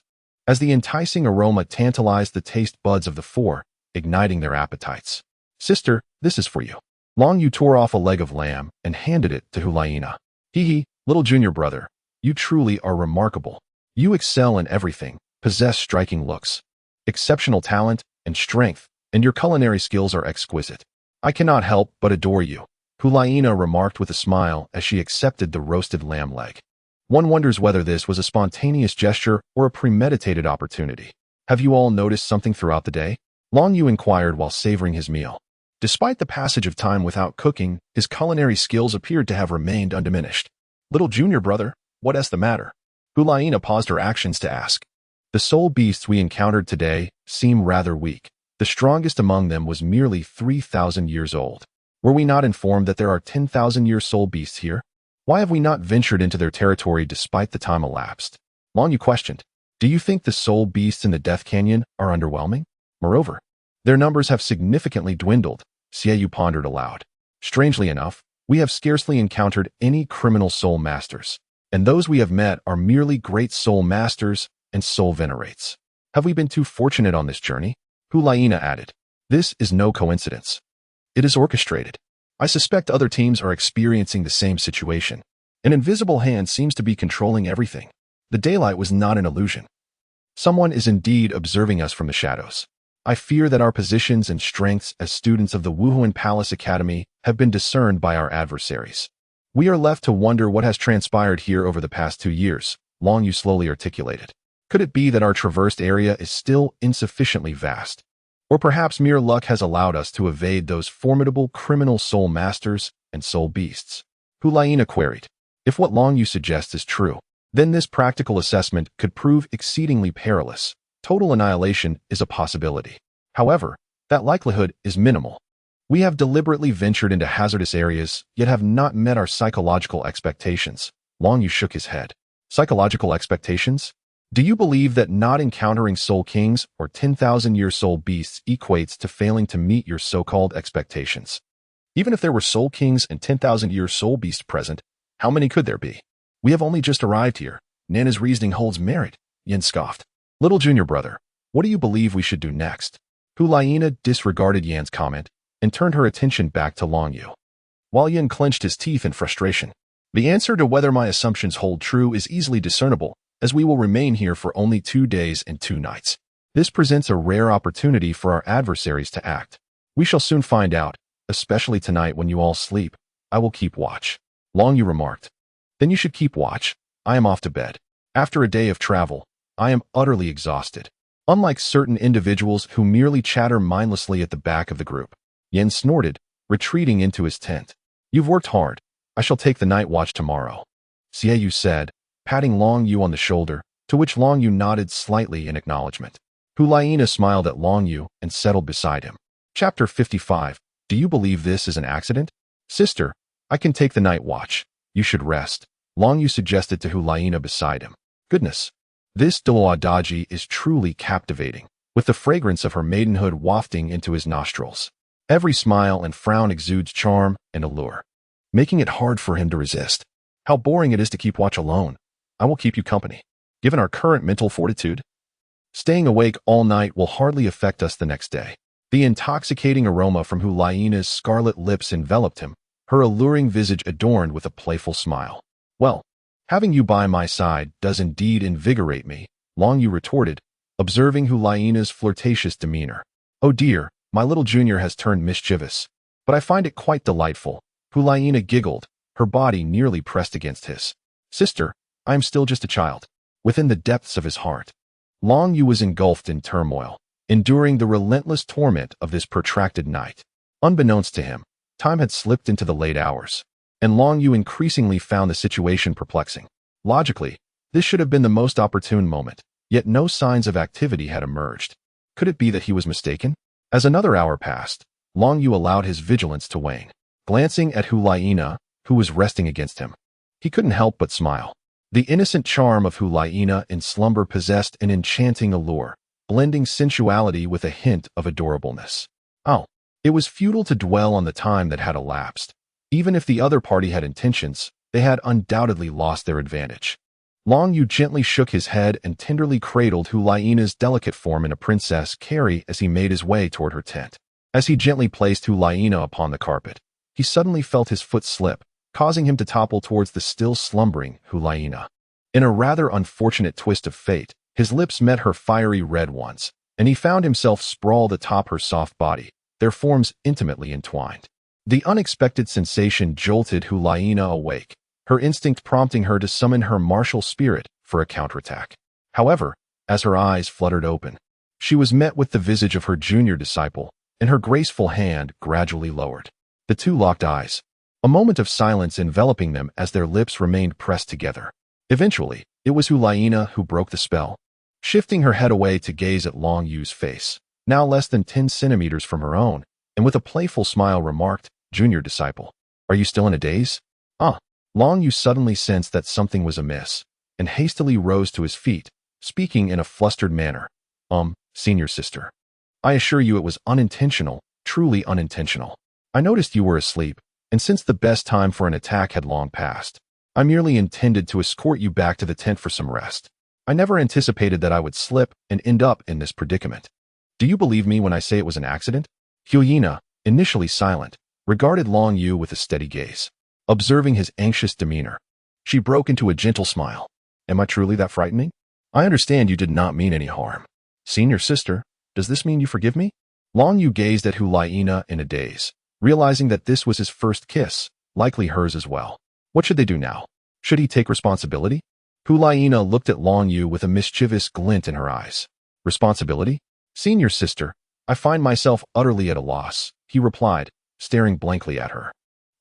as the enticing aroma tantalized the taste buds of the 4, igniting their appetites. Sister, this is for you. Long Yu tore off a leg of lamb and handed it to Hulaina. Hee, little junior brother, you truly are remarkable. You excel in everything, possess striking looks, exceptional talent and strength, and your culinary skills are exquisite. I cannot help but adore you, Hulaina remarked with a smile as she accepted the roasted lamb leg. One wonders whether this was a spontaneous gesture or a premeditated opportunity. Have you all noticed something throughout the day? Long Yu inquired while savoring his meal. Despite the passage of time without cooking, his culinary skills appeared to have remained undiminished. Little junior brother, what is the matter? Hulaina paused her actions to ask. The soul beasts we encountered today seem rather weak. The strongest among them was merely 3,000 years old. Were we not informed that there are 10,000-year soul beasts here? Why have we not ventured into their territory despite the time elapsed? Long Yu questioned. Do you think the soul beasts in the Death Canyon are underwhelming? Moreover, their numbers have significantly dwindled, Xiaoyu pondered aloud. Strangely enough, we have scarcely encountered any criminal soul masters, and those we have met are merely great soul masters and soul venerates. Have we been too fortunate on this journey? Hulaina added. This is no coincidence. It is orchestrated. I suspect other teams are experiencing the same situation. An invisible hand seems to be controlling everything. The daylight was not an illusion. Someone is indeed observing us from the shadows. I fear that our positions and strengths as students of the Wuhuan Palace Academy have been discerned by our adversaries. We are left to wonder what has transpired here over the past 2 years, Long Yu slowly articulated. Could it be that our traversed area is still insufficiently vast? Or perhaps mere luck has allowed us to evade those formidable criminal soul masters and soul beasts? Hulaina queried. If what Long Yu suggests is true, then this practical assessment could prove exceedingly perilous. Total annihilation is a possibility. However, that likelihood is minimal. We have deliberately ventured into hazardous areas, yet have not met our psychological expectations. Long Yu shook his head. Psychological expectations? Do you believe that not encountering soul kings or 10,000-year soul beasts equates to failing to meet your so-called expectations? Even if there were soul kings and 10,000-year soul beasts present, how many could there be? We have only just arrived here. Nana's reasoning holds merit, Yin scoffed. Little junior brother, what do you believe we should do next? Hulaina disregarded Yan's comment and turned her attention back to Long Yu, while Yin clenched his teeth in frustration. The answer to whether my assumptions hold true is easily discernible, as we will remain here for only 2 days and 2 nights. This presents a rare opportunity for our adversaries to act. We shall soon find out, especially tonight when you all sleep. I will keep watch. Long Yu remarked. Then you should keep watch. I am off to bed. After a day of travel, I am utterly exhausted. Unlike certain individuals who merely chatter mindlessly at the back of the group. Yen snorted, retreating into his tent. You've worked hard. I shall take the night watch tomorrow. Xiaoyu said, patting Long Yu on the shoulder, to which Long Yu nodded slightly in acknowledgement. Hulaina smiled at Long Yu and settled beside him. Chapter 55. Do you believe this is an accident? Sister, I can take the night watch. You should rest. Long Yu suggested to Hulaina beside him. Goodness, this Douluo Daji is truly captivating, with the fragrance of her maidenhood wafting into his nostrils. Every smile and frown exudes charm and allure, making it hard for him to resist. How boring it is to keep watch alone. I will keep you company. Given our current mental fortitude, staying awake all night will hardly affect us the next day. The intoxicating aroma from Huaina's scarlet lips enveloped him, her alluring visage adorned with a playful smile. Well, having you by my side does indeed invigorate me, Long Yu retorted, observing Huaina's flirtatious demeanor. Oh dear, my little junior has turned mischievous, but I find it quite delightful. Huaina giggled, her body nearly pressed against his. Sister, I am still just a child. Within the depths of his heart, Long Yu was engulfed in turmoil, enduring the relentless torment of this protracted night. Unbeknownst to him, time had slipped into the late hours, and Long Yu increasingly found the situation perplexing. Logically, this should have been the most opportune moment, yet no signs of activity had emerged. Could it be that he was mistaken? As another hour passed, Long Yu allowed his vigilance to wane. Glancing at Huaina, who was resting against him, he couldn't help but smile. The innocent charm of Huaina in slumber possessed an enchanting allure, blending sensuality with a hint of adorableness. Oh, it was futile to dwell on the time that had elapsed. Even if the other party had intentions, they had undoubtedly lost their advantage. Long Yu gently shook his head and tenderly cradled Huaina's delicate form in a princess carry as he made his way toward her tent. As he gently placed Huaina upon the carpet, he suddenly felt his foot slip, causing him to topple towards the still slumbering Huaina. In a rather unfortunate twist of fate, his lips met her fiery red ones, and he found himself sprawled atop her soft body, their forms intimately entwined. The unexpected sensation jolted Huaina awake, her instinct prompting her to summon her martial spirit for a counterattack. However, as her eyes fluttered open, she was met with the visage of her junior disciple, and her graceful hand gradually lowered. The two locked eyes, a moment of silence enveloping them as their lips remained pressed together. Eventually, it was Huaina who broke the spell, shifting her head away to gaze at Long Yu's face, now less than 10 centimeters from her own, and with a playful smile remarked, "Junior disciple, are you still in a daze?" Long Yu suddenly sensed that something was amiss, and hastily rose to his feet, speaking in a flustered manner. Senior sister, I assure you it was unintentional, truly unintentional. I noticed you were asleep, and since the best time for an attack had long passed, I merely intended to escort you back to the tent for some rest. I never anticipated that I would slip and end up in this predicament. Do you believe me when I say it was an accident? Huaina, initially silent, regarded Long Yu with a steady gaze. Observing his anxious demeanor, she broke into a gentle smile. Am I truly that frightening? I understand you did not mean any harm. Senior sister, does this mean you forgive me? Long Yu gazed at Huaina in a daze, realizing that this was his first kiss, likely hers as well. What should they do now? Should he take responsibility? Huaina looked at Long Yu with a mischievous glint in her eyes. Responsibility? Senior sister, I find myself utterly at a loss, he replied, staring blankly at her.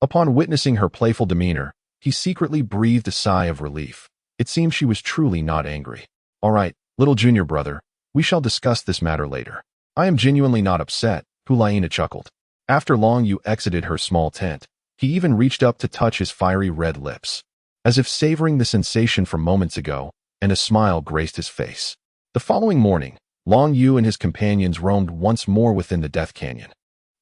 Upon witnessing her playful demeanor, he secretly breathed a sigh of relief. It seemed she was truly not angry. All right, little junior brother, we shall discuss this matter later. I am genuinely not upset, Huaina chuckled. After Long Yu exited her small tent, he even reached up to touch his fiery red lips, as if savoring the sensation from moments ago, and a smile graced his face. The following morning, Long Yu and his companions roamed once more within the Death Canyon,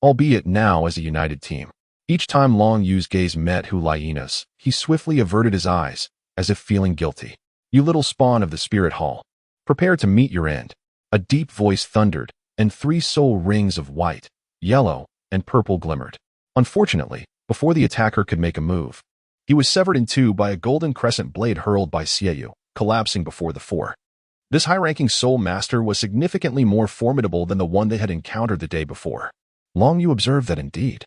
albeit now as a united team. Each time Long Yu's gaze met Huaina's, he swiftly averted his eyes, as if feeling guilty. You little spawn of the spirit hall, prepare to meet your end. A deep voice thundered, and 3 soul rings of white, yellow, and purple glimmered. Unfortunately, before the attacker could make a move, he was severed in two by a golden crescent blade hurled by Xiaoyu, collapsing before the 4. This high-ranking soul master was significantly more formidable than the one they had encountered the day before. Long Yu observed that indeed.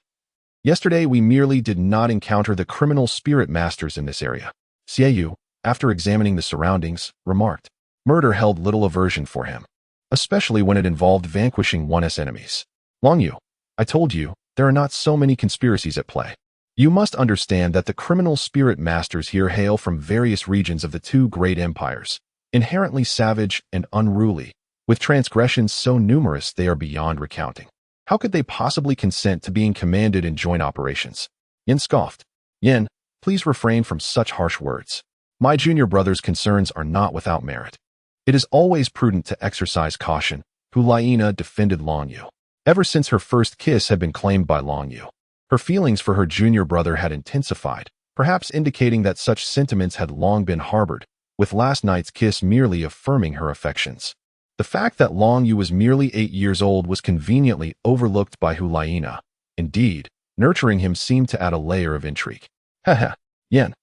Yesterday we merely did not encounter the criminal spirit masters in this area. Xiaoyu, after examining the surroundings, remarked. Murder held little aversion for him, especially when it involved vanquishing one's enemies. Long Yu, I told you, there are not so many conspiracies at play. You must understand that the criminal spirit masters here hail from various regions of the 2 great empires, inherently savage and unruly, with transgressions so numerous they are beyond recounting. How could they possibly consent to being commanded in joint operations? Yin scoffed. Yin, please refrain from such harsh words. My junior brother's concerns are not without merit. It is always prudent to exercise caution, Hulayina defended Long Yu. Ever since her first kiss had been claimed by Long Yu, her feelings for her junior brother had intensified, perhaps indicating that such sentiments had long been harbored, with last night's kiss merely affirming her affections. The fact that Long Yu was merely 8 years old was conveniently overlooked by Hulayina. Indeed, nurturing him seemed to add a layer of intrigue. Haha, Yan.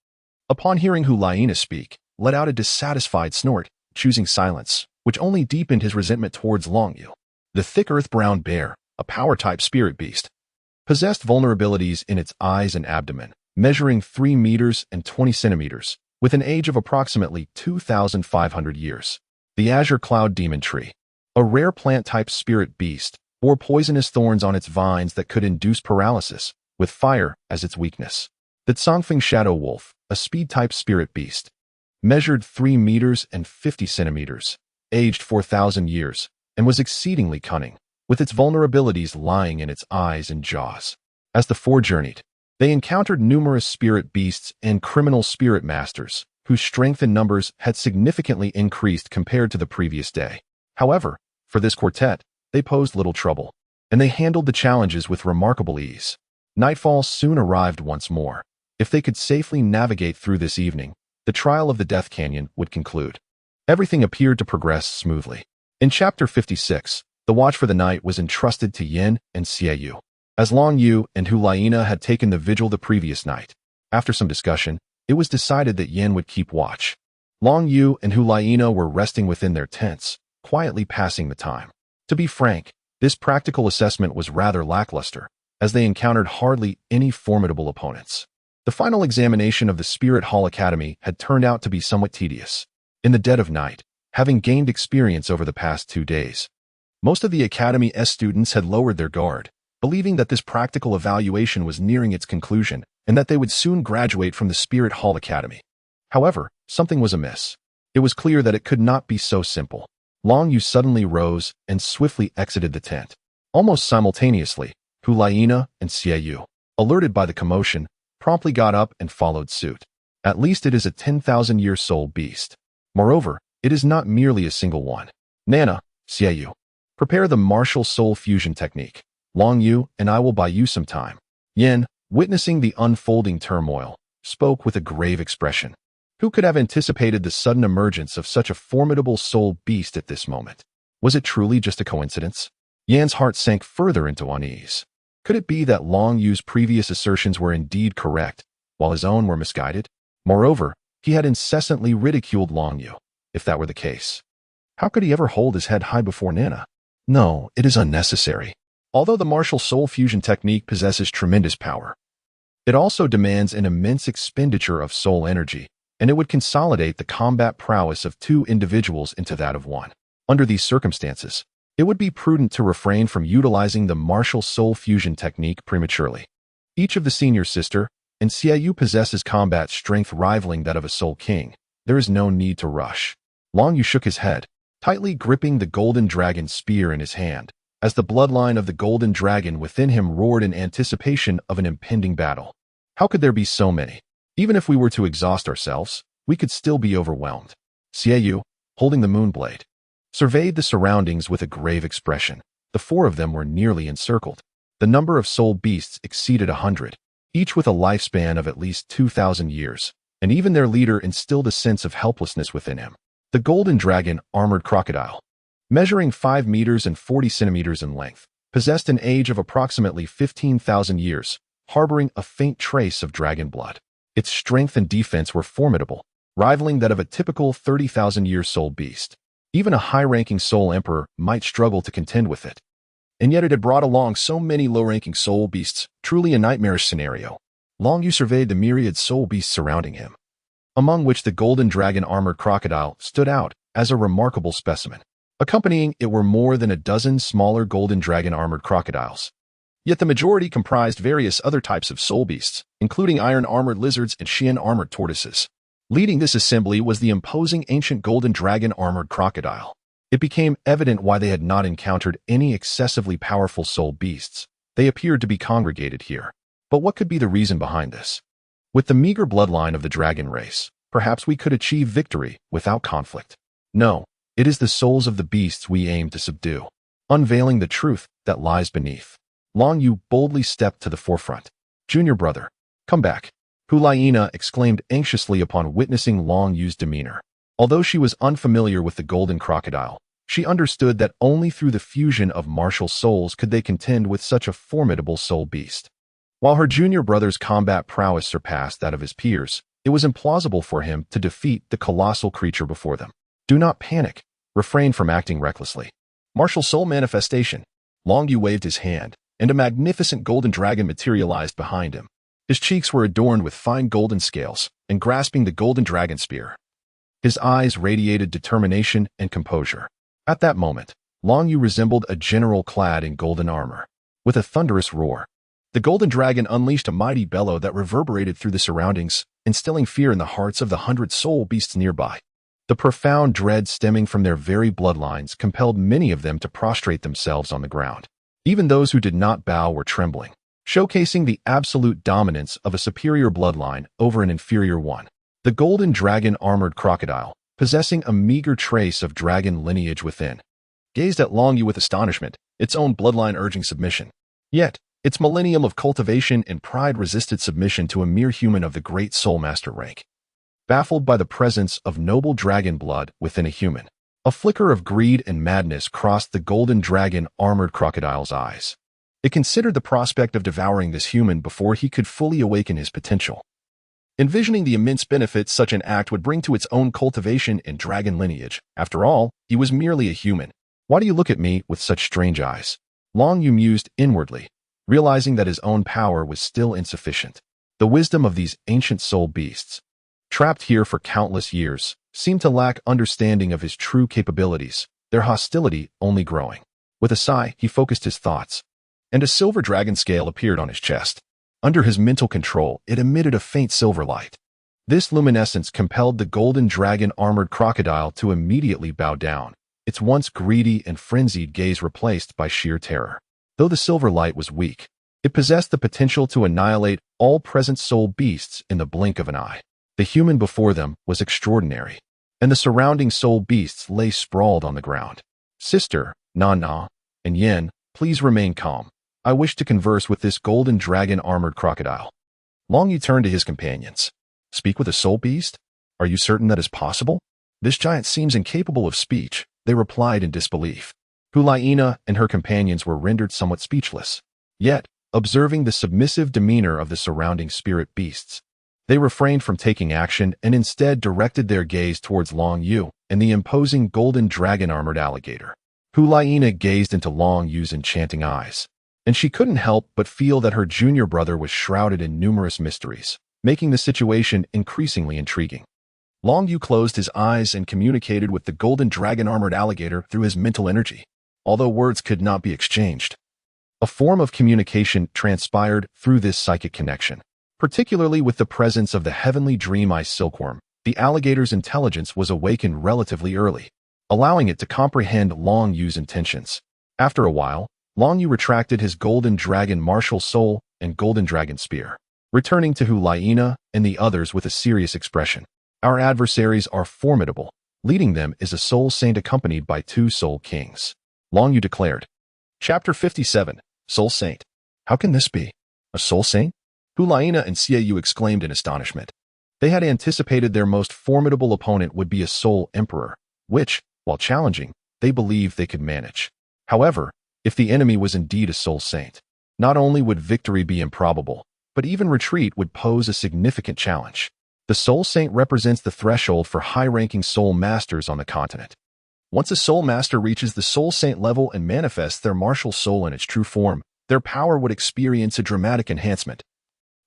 Upon hearing Hulayina speak, let out a dissatisfied snort, choosing silence, which only deepened his resentment towards Long Yu. The thick earth-brown bear, a power-type spirit beast, possessed vulnerabilities in its eyes and abdomen, measuring 3 meters and 20 centimeters, with an age of approximately 2,500 years. The Azure Cloud Demon Tree, a rare plant-type spirit beast, bore poisonous thorns on its vines that could induce paralysis, with fire as its weakness. The Tsongfeng Shadow Wolf, a speed-type spirit beast, measured 3 meters and 50 centimeters, aged 4,000 years, and was exceedingly cunning, with its vulnerabilities lying in its eyes and jaws. As the four journeyed, they encountered numerous spirit beasts and criminal spirit masters, whose strength and numbers had significantly increased compared to the previous day. However, for this quartet, they posed little trouble, and they handled the challenges with remarkable ease. Nightfall soon arrived once more. If they could safely navigate through this evening, the trial of the Death Canyon would conclude. Everything appeared to progress smoothly. In Chapter 56, the watch for the night was entrusted to Yin and Xiaoyu, as Long Yu and Hulayina had taken the vigil the previous night. After some discussion, it was decided that Yin would keep watch. Long Yu and Hulayina were resting within their tents, quietly passing the time. To be frank, this practical assessment was rather lackluster, as they encountered hardly any formidable opponents. The final examination of the Spirit Hall Academy had turned out to be somewhat tedious. In the dead of night, having gained experience over the past 2 days, most of the Academy's students had lowered their guard, believing that this practical evaluation was nearing its conclusion and that they would soon graduate from the Spirit Hall Academy. However, something was amiss. It was clear that it could not be so simple. Long Yu suddenly rose and swiftly exited the tent. Almost simultaneously, Hulayina and Xiaoyu, alerted by the commotion, promptly got up and followed suit. At least it is a 10,000-year soul beast. Moreover, it is not merely a single one. Nana, Xiaoyu, prepare the martial soul fusion technique. Long Yu and I will buy you some time. Yin, witnessing the unfolding turmoil, spoke with a grave expression. Who could have anticipated the sudden emergence of such a formidable soul beast at this moment? Was it truly just a coincidence? Yan's heart sank further into unease. Could it be that Long Yu's previous assertions were indeed correct, while his own were misguided? Moreover, he had incessantly ridiculed Long Yu. If that were the case, how could he ever hold his head high before Nana? No, it is unnecessary. Although the martial soul fusion technique possesses tremendous power, it also demands an immense expenditure of soul energy, and it would consolidate the combat prowess of 2 individuals into that of one. Under these circumstances, it would be prudent to refrain from utilizing the martial soul fusion technique prematurely. Each of the senior sister and Xiaoyu possesses combat strength rivaling that of a soul king. There is no need to rush. Long Yu shook his head, tightly gripping the Golden Dragon spear in his hand, as the bloodline of the Golden Dragon within him roared in anticipation of an impending battle. How could there be so many? Even if we were to exhaust ourselves, we could still be overwhelmed. Xiaoyu, holding the moonblade, surveyed the surroundings with a grave expression. The 4 of them were nearly encircled. The number of soul beasts exceeded 100, each with a lifespan of at least 2,000 years, and even their leader instilled a sense of helplessness within him. The Golden Dragon Armored Crocodile, measuring 5 meters and 40 centimeters in length, possessed an age of approximately 15,000 years, harboring a faint trace of dragon blood. Its strength and defense were formidable, rivaling that of a typical 30,000-year soul beast. Even a high-ranking soul emperor might struggle to contend with it. And yet it had brought along so many low-ranking soul beasts, truly a nightmarish scenario. Long Yu surveyed the myriad soul beasts surrounding him, among which the Golden Dragon Armored Crocodile stood out as a remarkable specimen. Accompanying it were more than a dozen smaller Golden Dragon Armored Crocodiles. Yet the majority comprised various other types of soul beasts, including iron-armored lizards and Xian-armored tortoises. Leading this assembly was the imposing ancient Golden Dragon Armored Crocodile. It became evident why they had not encountered any excessively powerful soul beasts. They appeared to be congregated here. But what could be the reason behind this? With the meager bloodline of the dragon race, perhaps we could achieve victory without conflict. No, it is the souls of the beasts we aim to subdue. Unveiling the truth that lies beneath. Long Yu boldly stepped to the forefront. Junior brother, come back. Hulaina exclaimed anxiously upon witnessing Long Yu's demeanor. Although she was unfamiliar with the golden crocodile, she understood that only through the fusion of martial souls could they contend with such a formidable soul beast. While her junior brother's combat prowess surpassed that of his peers, it was implausible for him to defeat the colossal creature before them. Do not panic. Refrain from acting recklessly. Martial soul manifestation. Long Yu waved his hand, and a magnificent golden dragon materialized behind him. His cheeks were adorned with fine golden scales, and grasping the golden dragon spear. His eyes radiated determination and composure. At that moment, Long Yu resembled a general clad in golden armor. With a thunderous roar, the golden dragon unleashed a mighty bellow that reverberated through the surroundings, instilling fear in the hearts of the 100 soul beasts nearby. The profound dread stemming from their very bloodlines compelled many of them to prostrate themselves on the ground. Even those who did not bow were trembling, showcasing the absolute dominance of a superior bloodline over an inferior one. The golden dragon armored crocodile, possessing a meager trace of dragon lineage within, gazed at Long Yu with astonishment, its own bloodline urging submission. Yet, its millennium of cultivation and pride resisted submission to a mere human of the great soul master rank. Baffled by the presence of noble dragon blood within a human, a flicker of greed and madness crossed the golden dragon armored crocodile's eyes. It considered the prospect of devouring this human before he could fully awaken his potential. Envisioning the immense benefits such an act would bring to its own cultivation and dragon lineage. After all, he was merely a human. Why do you look at me with such strange eyes? Long Yu mused inwardly, realizing that his own power was still insufficient. The wisdom of these ancient soul beasts, trapped here for countless years, seemed to lack understanding of his true capabilities, their hostility only growing. With a sigh, he focused his thoughts, and a silver dragon scale appeared on his chest. Under his mental control, it emitted a faint silver light. This luminescence compelled the golden dragon armored crocodile to immediately bow down, its once greedy and frenzied gaze replaced by sheer terror. Though the silver light was weak, it possessed the potential to annihilate all present soul beasts in the blink of an eye. The human before them was extraordinary, and the surrounding soul beasts lay sprawled on the ground. Sister, Na, and Yen, please remain calm. I wish to converse with this golden dragon armored crocodile. Long Yu turned to his companions. Speak with a soul beast? Are you certain that is possible? This giant seems incapable of speech, they replied in disbelief. Hulaina and her companions were rendered somewhat speechless. Yet, observing the submissive demeanor of the surrounding spirit beasts, they refrained from taking action and instead directed their gaze towards Long Yu and the imposing golden dragon armored alligator. Hulaina gazed into Long Yu's enchanting eyes, and she couldn't help but feel that her junior brother was shrouded in numerous mysteries, making the situation increasingly intriguing. Long Yu closed his eyes and communicated with the golden dragon armored alligator through his mental energy, although words could not be exchanged. A form of communication transpired through this psychic connection. Particularly with the presence of the heavenly dream eye silkworm, the alligator's intelligence was awakened relatively early, allowing it to comprehend Long Yu's intentions. After a while, Long Yu retracted his golden dragon martial soul and golden dragon spear, returning to Hulaina and the others with a serious expression. Our adversaries are formidable. Leading them is a soul saint accompanied by 2 soul kings. Long Yu declared. Chapter 57, Soul Saint. How can this be? A soul saint? Hulaina and Xiaoyu exclaimed in astonishment. They had anticipated their most formidable opponent would be a soul emperor, which, while challenging, they believed they could manage. However, if the enemy was indeed a soul saint, not only would victory be improbable, but even retreat would pose a significant challenge. The soul saint represents the threshold for high-ranking soul masters on the continent. Once a soul master reaches the soul saint level and manifests their martial soul in its true form, their power would experience a dramatic enhancement,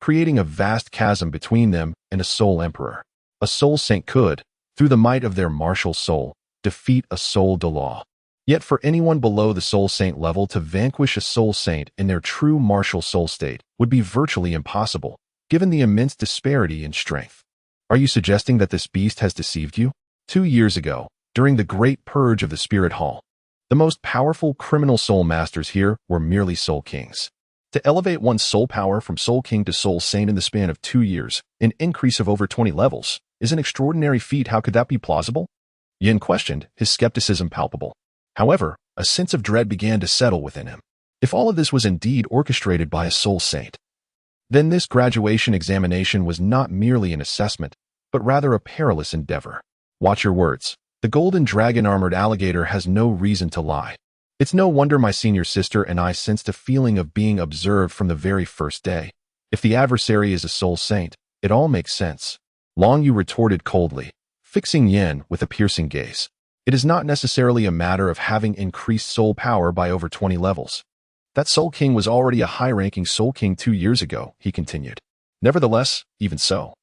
creating a vast chasm between them and a soul emperor. A soul saint could, through the might of their martial soul, defeat a soul Douluo. Yet for anyone below the soul saint level to vanquish a soul saint in their true martial soul state would be virtually impossible, given the immense disparity in strength. Are you suggesting that this beast has deceived you? 2 years ago, during the great purge of the Spirit Hall, the most powerful criminal soul masters here were merely soul kings. To elevate one's soul power from soul king to soul saint in the span of 2 years, an increase of over 20 levels, is an extraordinary feat. How could that be plausible? Yin questioned, his skepticism palpable. However, a sense of dread began to settle within him. If all of this was indeed orchestrated by a soul saint, then this graduation examination was not merely an assessment, but rather a perilous endeavor. Watch your words. The golden dragon armored alligator has no reason to lie. It's no wonder my senior sister and I sensed a feeling of being observed from the very first day. If the adversary is a soul saint, it all makes sense. Long Yu retorted coldly, fixing Yin with a piercing gaze. It is not necessarily a matter of having increased soul power by over 20 levels. That Soul King was already a high-ranking Soul King 2 years ago, he continued. Nevertheless, even so,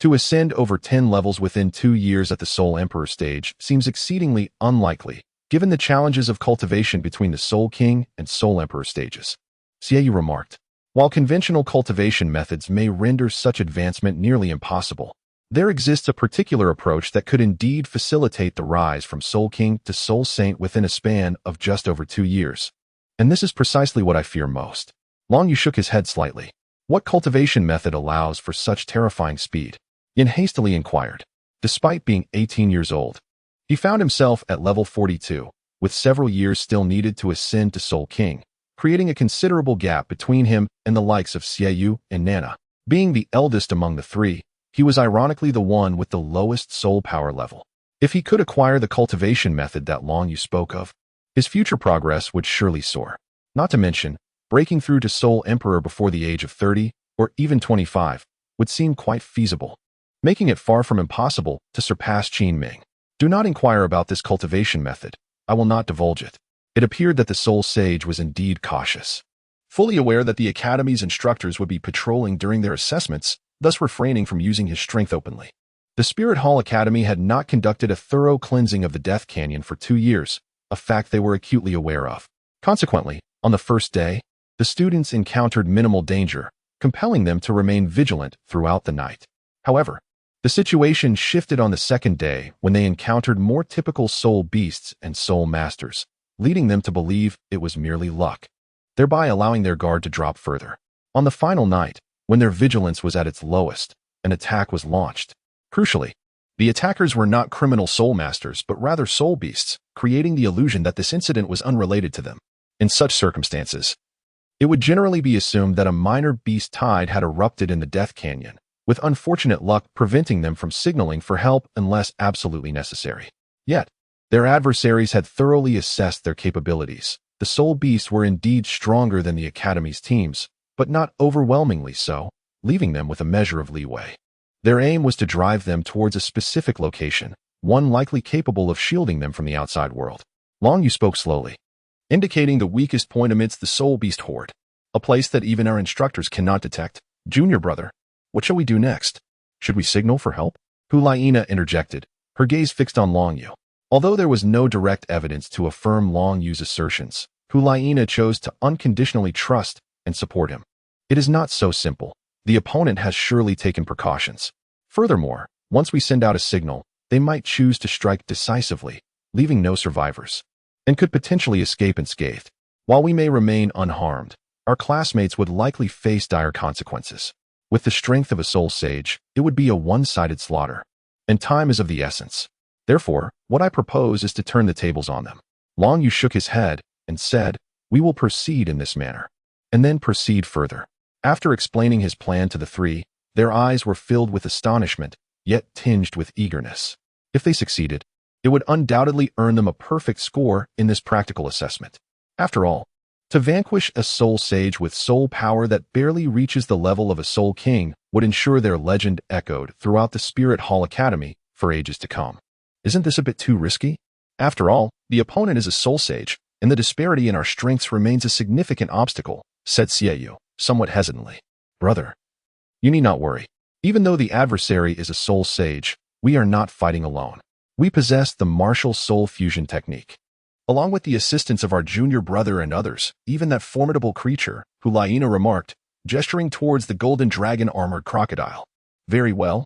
to ascend over 10 levels within 2 years at the Soul Emperor stage seems exceedingly unlikely, given the challenges of cultivation between the Soul King and Soul Emperor stages. Xiaoyu remarked. While conventional cultivation methods may render such advancement nearly impossible, there exists a particular approach that could indeed facilitate the rise from Soul King to Soul Saint within a span of just over 2 years. And this is precisely what I fear most. Long Yu shook his head slightly. What cultivation method allows for such terrifying speed? Yin hastily inquired. Despite being 18 years old, he found himself at level 42, with several years still needed to ascend to Soul King, creating a considerable gap between him and the likes of Xiaoyu and Nana. Being the eldest among the three, he was ironically the one with the lowest soul power level. If he could acquire the cultivation method that Long Yu spoke of, his future progress would surely soar. Not to mention, breaking through to Soul Emperor before the age of 30, or even 25, would seem quite feasible, making it far from impossible to surpass Qin Ming. Do not inquire about this cultivation method. I will not divulge it. It appeared that the Soul Sage was indeed cautious, fully aware that the Academy's instructors would be patrolling during their assessments, thus refraining from using his strength openly. The Spirit Hall Academy had not conducted a thorough cleansing of the Death Canyon for 2 years, a fact they were acutely aware of. Consequently, on the first day, the students encountered minimal danger, compelling them to remain vigilant throughout the night. However, the situation shifted on the second day when they encountered more typical soul beasts and soul masters, leading them to believe it was merely luck, thereby allowing their guard to drop further. On the final night, when their vigilance was at its lowest, an attack was launched. Crucially, the attackers were not criminal soul masters but rather soul beasts, creating the illusion that this incident was unrelated to them. In such circumstances, it would generally be assumed that a minor beast tide had erupted in the Death Canyon, with unfortunate luck preventing them from signaling for help unless absolutely necessary. Yet, their adversaries had thoroughly assessed their capabilities. The soul beasts were indeed stronger than the Academy's teams, but not overwhelmingly so, leaving them with a measure of leeway. Their aim was to drive them towards a specific location, one likely capable of shielding them from the outside world. Long Yu spoke slowly, indicating the weakest point amidst the soul beast horde, a place that even our instructors cannot detect. Junior brother, what shall we do next? Should we signal for help? Hulaina interjected, her gaze fixed on Long Yu. Although there was no direct evidence to affirm Long Yu's assertions, Hulaina chose to unconditionally trust and support him. It is not so simple. The opponent has surely taken precautions. Furthermore, once we send out a signal, they might choose to strike decisively, leaving no survivors, and could potentially escape unscathed. While we may remain unharmed, our classmates would likely face dire consequences. With the strength of a soul sage, it would be a one-sided slaughter, and time is of the essence. Therefore, what I propose is to turn the tables on them. Long Yu shook his head and said, we will proceed in this manner, and then proceed further. After explaining his plan to the three, their eyes were filled with astonishment, yet tinged with eagerness. If they succeeded, it would undoubtedly earn them a perfect score in this practical assessment. After all, to vanquish a soul sage with soul power that barely reaches the level of a soul king would ensure their legend echoed throughout the Spirit Hall Academy for ages to come. Isn't this a bit too risky? After all, the opponent is a soul sage, and the disparity in our strengths remains a significant obstacle, said Xiaoyu, somewhat hesitantly. Brother, you need not worry. Even though the adversary is a soul sage, we are not fighting alone. We possess the martial soul fusion technique. Along with the assistance of our junior brother and others, even that formidable creature, Hulaina remarked, gesturing towards the golden dragon armored crocodile. Very well.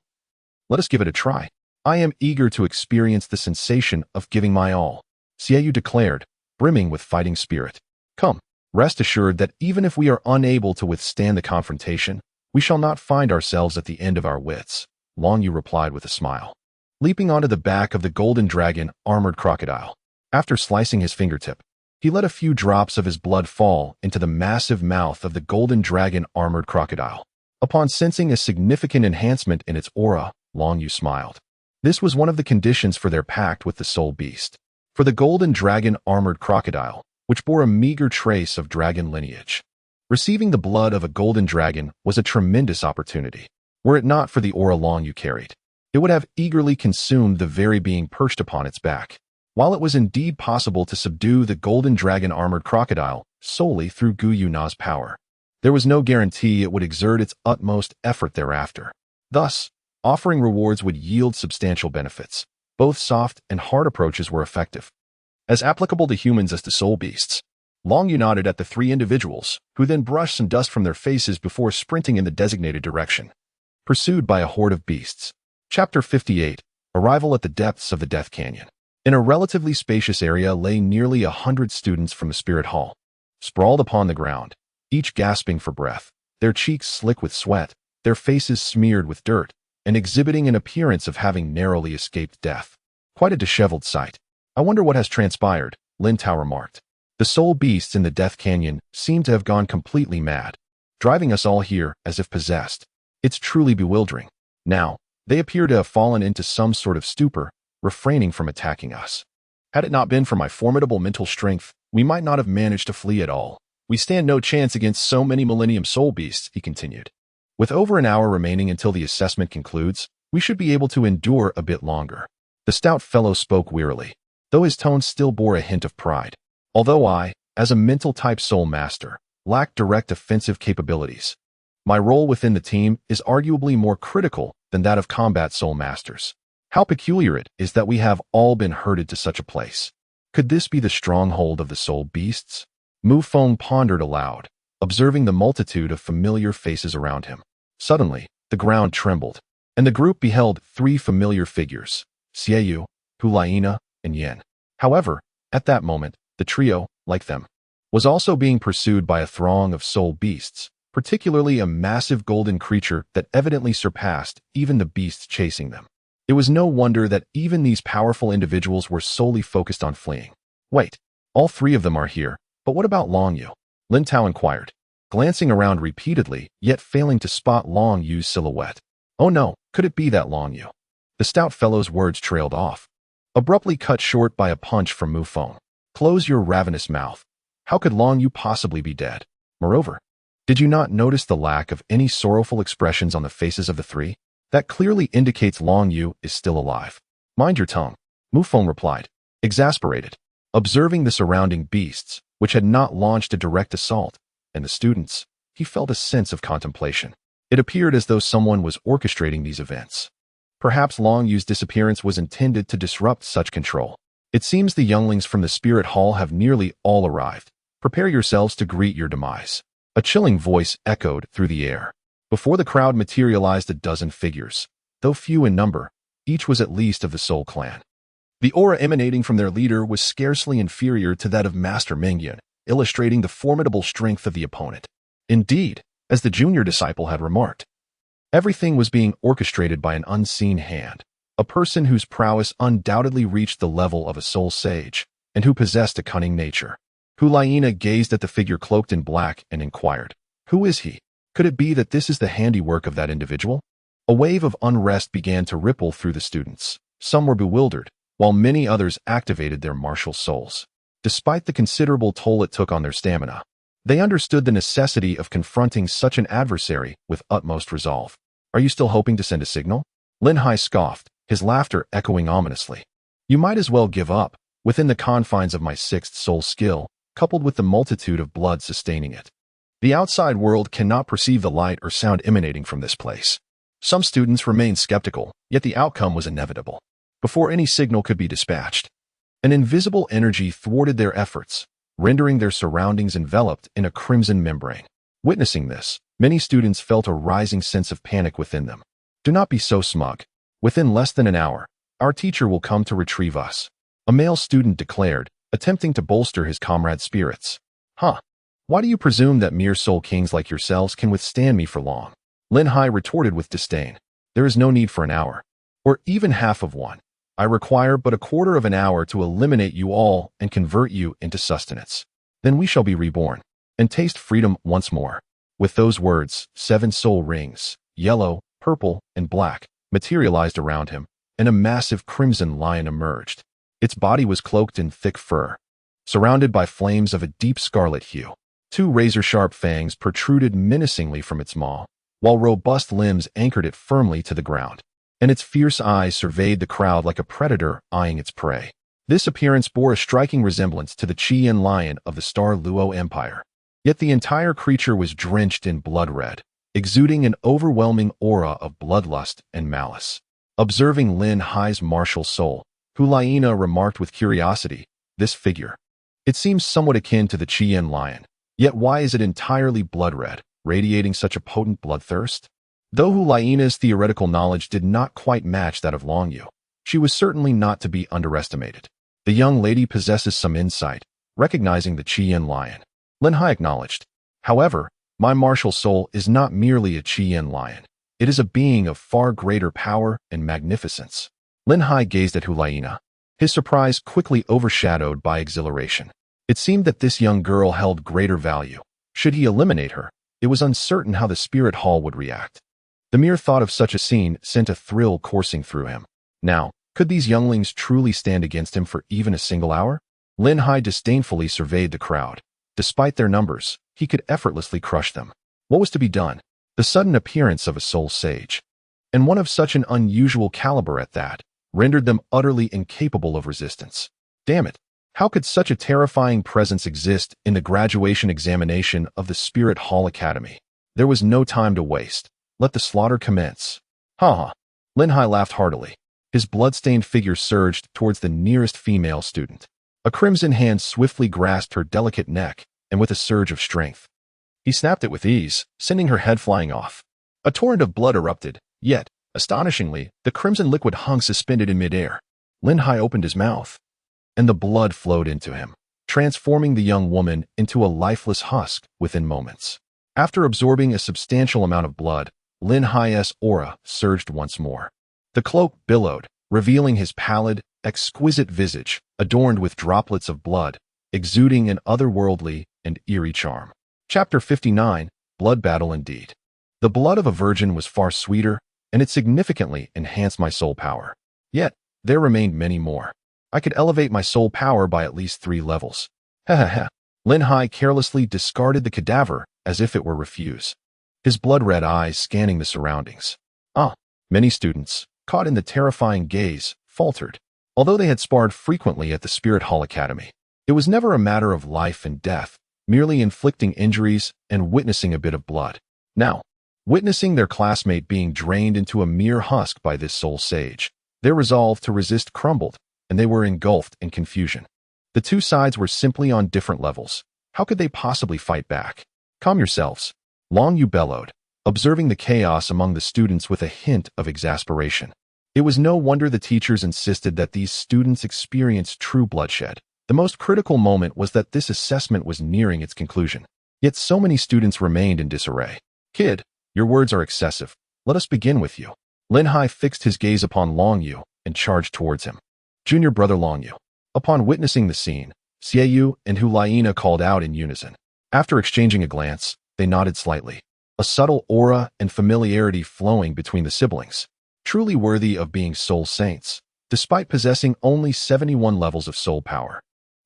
Let us give it a try. I am eager to experience the sensation of giving my all, Xiaoyu declared, brimming with fighting spirit. Come, rest assured that even if we are unable to withstand the confrontation, we shall not find ourselves at the end of our wits. Long Yu replied with a smile, leaping onto the back of the Golden Dragon armored crocodile. After slicing his fingertip, he let a few drops of his blood fall into the massive mouth of the Golden Dragon armored crocodile. Upon sensing a significant enhancement in its aura, Long Yu smiled. This was one of the conditions for their pact with the Soul Beast. For the Golden Dragon armored crocodile, which bore a meager trace of dragon lineage, receiving the blood of a golden dragon was a tremendous opportunity. Were it not for the aura Long Yu carried, it would have eagerly consumed the very being perched upon its back. While it was indeed possible to subdue the Golden Dragon armored crocodile solely through Gu Yuna's power, there was no guarantee it would exert its utmost effort thereafter. Thus, offering rewards would yield substantial benefits. Both soft and hard approaches were effective, as applicable to humans as to soul beasts. Long Yu nodded at the three individuals, who then brushed some dust from their faces before sprinting in the designated direction, pursued by a horde of beasts. Chapter 58. Arrival at the depths of the Death Canyon. In a relatively spacious area lay nearly 100 students from the Spirit Hall, sprawled upon the ground, each gasping for breath, their cheeks slick with sweat, their faces smeared with dirt, and exhibiting an appearance of having narrowly escaped death. Quite a disheveled sight. I wonder what has transpired, Yuntao remarked. The soul beasts in the Death Canyon seem to have gone completely mad, driving us all here as if possessed. It's truly bewildering. Now, they appear to have fallen into some sort of stupor, refraining from attacking us. Had it not been for my formidable mental strength, we might not have managed to flee at all. We stand no chance against so many Millennium Soul Beasts, he continued. With over an hour remaining until the assessment concludes, we should be able to endure a bit longer. The stout fellow spoke wearily, though his tone still bore a hint of pride. Although I, as a mental-type soul master, lack direct offensive capabilities, my role within the team is arguably more critical than that of combat soul masters. How peculiar it is that we have all been herded to such a place. Could this be the stronghold of the soul beasts? Mu Feng pondered aloud, observing the multitude of familiar faces around him. Suddenly, the ground trembled, and the group beheld three familiar figures, Xiaoyu, Hulaina, and Yen. However, at that moment, the trio, like them, was also being pursued by a throng of soul beasts, particularly a massive golden creature that evidently surpassed even the beasts chasing them. It was no wonder that even these powerful individuals were solely focused on fleeing. Wait, all three of them are here, but what about Long Yu? Yuntao inquired, glancing around repeatedly, yet failing to spot Long Yu's silhouette. Oh no, could it be that Long Yu? The stout fellow's words trailed off, abruptly cut short by a punch from Mu Feng. Close your ravenous mouth. How could Long Yu possibly be dead? Moreover, did you not notice the lack of any sorrowful expressions on the faces of the three? That clearly indicates Long Yu is still alive. Mind your tongue, Mu Feng replied, exasperated, observing the surrounding beasts, which had not launched a direct assault, and the students. He felt a sense of contemplation. It appeared as though someone was orchestrating these events. Perhaps Long Yu's disappearance was intended to disrupt such control. It seems the younglings from the Spirit Hall have nearly all arrived. Prepare yourselves to greet your demise. A chilling voice echoed through the air. Before the crowd materialized a dozen figures. Though few in number, each was at least of the Soul Clan. The aura emanating from their leader was scarcely inferior to that of Master Mingyun, illustrating the formidable strength of the opponent. Indeed, as the junior disciple had remarked, everything was being orchestrated by an unseen hand, a person whose prowess undoubtedly reached the level of a soul sage, and who possessed a cunning nature. Hulaina gazed at the figure cloaked in black and inquired, "Who is he? Could it be that this is the handiwork of that individual?" A wave of unrest began to ripple through the students. Some were bewildered, while many others activated their martial souls. Despite the considerable toll it took on their stamina, they understood the necessity of confronting such an adversary with utmost resolve. "Are you still hoping to send a signal?" Lin Hai scoffed, his laughter echoing ominously. "You might as well give up, within the confines of my sixth soul skill, coupled with the multitude of blood sustaining it. The outside world cannot perceive the light or sound emanating from this place." Some students remained skeptical, yet the outcome was inevitable. Before any signal could be dispatched, an invisible energy thwarted their efforts, rendering their surroundings enveloped in a crimson membrane. Witnessing this, many students felt a rising sense of panic within them. "Do not be so smug. Within less than an hour, our teacher will come to retrieve us," a male student declared, attempting to bolster his comrade's spirits. "Huh? Why do you presume that mere soul kings like yourselves can withstand me for long?" Lin Hai retorted with disdain. There is no need for an hour, or even half of one. I require but a quarter of an hour to eliminate you all and convert you into sustenance. Then we shall be reborn, and taste freedom once more." With those words, 7 soul rings, yellow, purple, and black, materialized around him, and a massive crimson lion emerged. Its body was cloaked in thick fur, surrounded by flames of a deep scarlet hue. 2 razor-sharp fangs protruded menacingly from its maw, while robust limbs anchored it firmly to the ground, and its fierce eyes surveyed the crowd like a predator eyeing its prey. This appearance bore a striking resemblance to the Qian lion of the Star Luo Empire. Yet the entire creature was drenched in blood red, exuding an overwhelming aura of bloodlust and malice. Observing Lin Hai's martial soul, Hulaina remarked with curiosity, "This figure. It seems somewhat akin to the Qian lion, yet why is it entirely blood red, radiating such a potent bloodthirst?" Though Hulaina's theoretical knowledge did not quite match that of Longyu, she was certainly not to be underestimated. The young lady possesses some insight, recognizing the Qian lion. Lin Hai acknowledged. "However, my martial soul is not merely a Qian lion. It is a being of far greater power and magnificence." Lin Hai gazed at Hulaina, his surprise quickly overshadowed by exhilaration. It seemed that this young girl held greater value. Should he eliminate her, it was uncertain how the spirit hall would react. The mere thought of such a scene sent a thrill coursing through him. Now, could these younglings truly stand against him for even a single hour? Lin Hai disdainfully surveyed the crowd. Despite their numbers, he could effortlessly crush them. What was to be done? The sudden appearance of a soul sage, and one of such an unusual caliber at that, rendered them utterly incapable of resistance. Damn it! How could such a terrifying presence exist in the graduation examination of the Spirit Hall Academy? There was no time to waste. Let the slaughter commence. Ha ha! Lin Hai laughed heartily. His blood-stained figure surged towards the nearest female student. A crimson hand swiftly grasped her delicate neck, and with a surge of strength, he snapped it with ease, sending her head flying off. A torrent of blood erupted, yet, astonishingly, the crimson liquid hung suspended in midair. Lin Hai opened his mouth, and the blood flowed into him, transforming the young woman into a lifeless husk within moments. After absorbing a substantial amount of blood, Lin Hai's aura surged once more. The cloak billowed, revealing his pallid, exquisite visage, adorned with droplets of blood, exuding an otherworldly and eerie charm. Chapter 59, Blood Battle Indeed. The blood of a virgin was far sweeter, and it significantly enhanced my soul power. Yet, there remained many more. I could elevate my soul power by at least 3 levels. Ha ha ha. Lin Hai carelessly discarded the cadaver as if it were refuse, his blood-red eyes scanning the surroundings. Many students, caught in the terrifying gaze, faltered. Although they had sparred frequently at the Spirit Hall Academy, it was never a matter of life and death, merely inflicting injuries and witnessing a bit of blood. Now, witnessing their classmate being drained into a mere husk by this soul sage, their resolve to resist crumbled, and they were engulfed in confusion. The 2 sides were simply on different levels. How could they possibly fight back? "Calm yourselves," Longyu bellowed, observing the chaos among the students with a hint of exasperation. It was no wonder the teachers insisted that these students experience true bloodshed. The most critical moment was that this assessment was nearing its conclusion. Yet so many students remained in disarray. "Kid, your words are excessive. Let us begin with you." Lin Hai fixed his gaze upon Longyu and charged towards him. "Junior brother Longyu." Upon witnessing the scene, Xiaoyu and Hulaina called out in unison. After exchanging a glance, they nodded slightly. A subtle aura and familiarity flowing between the siblings, truly worthy of being soul saints, despite possessing only 71 levels of soul power.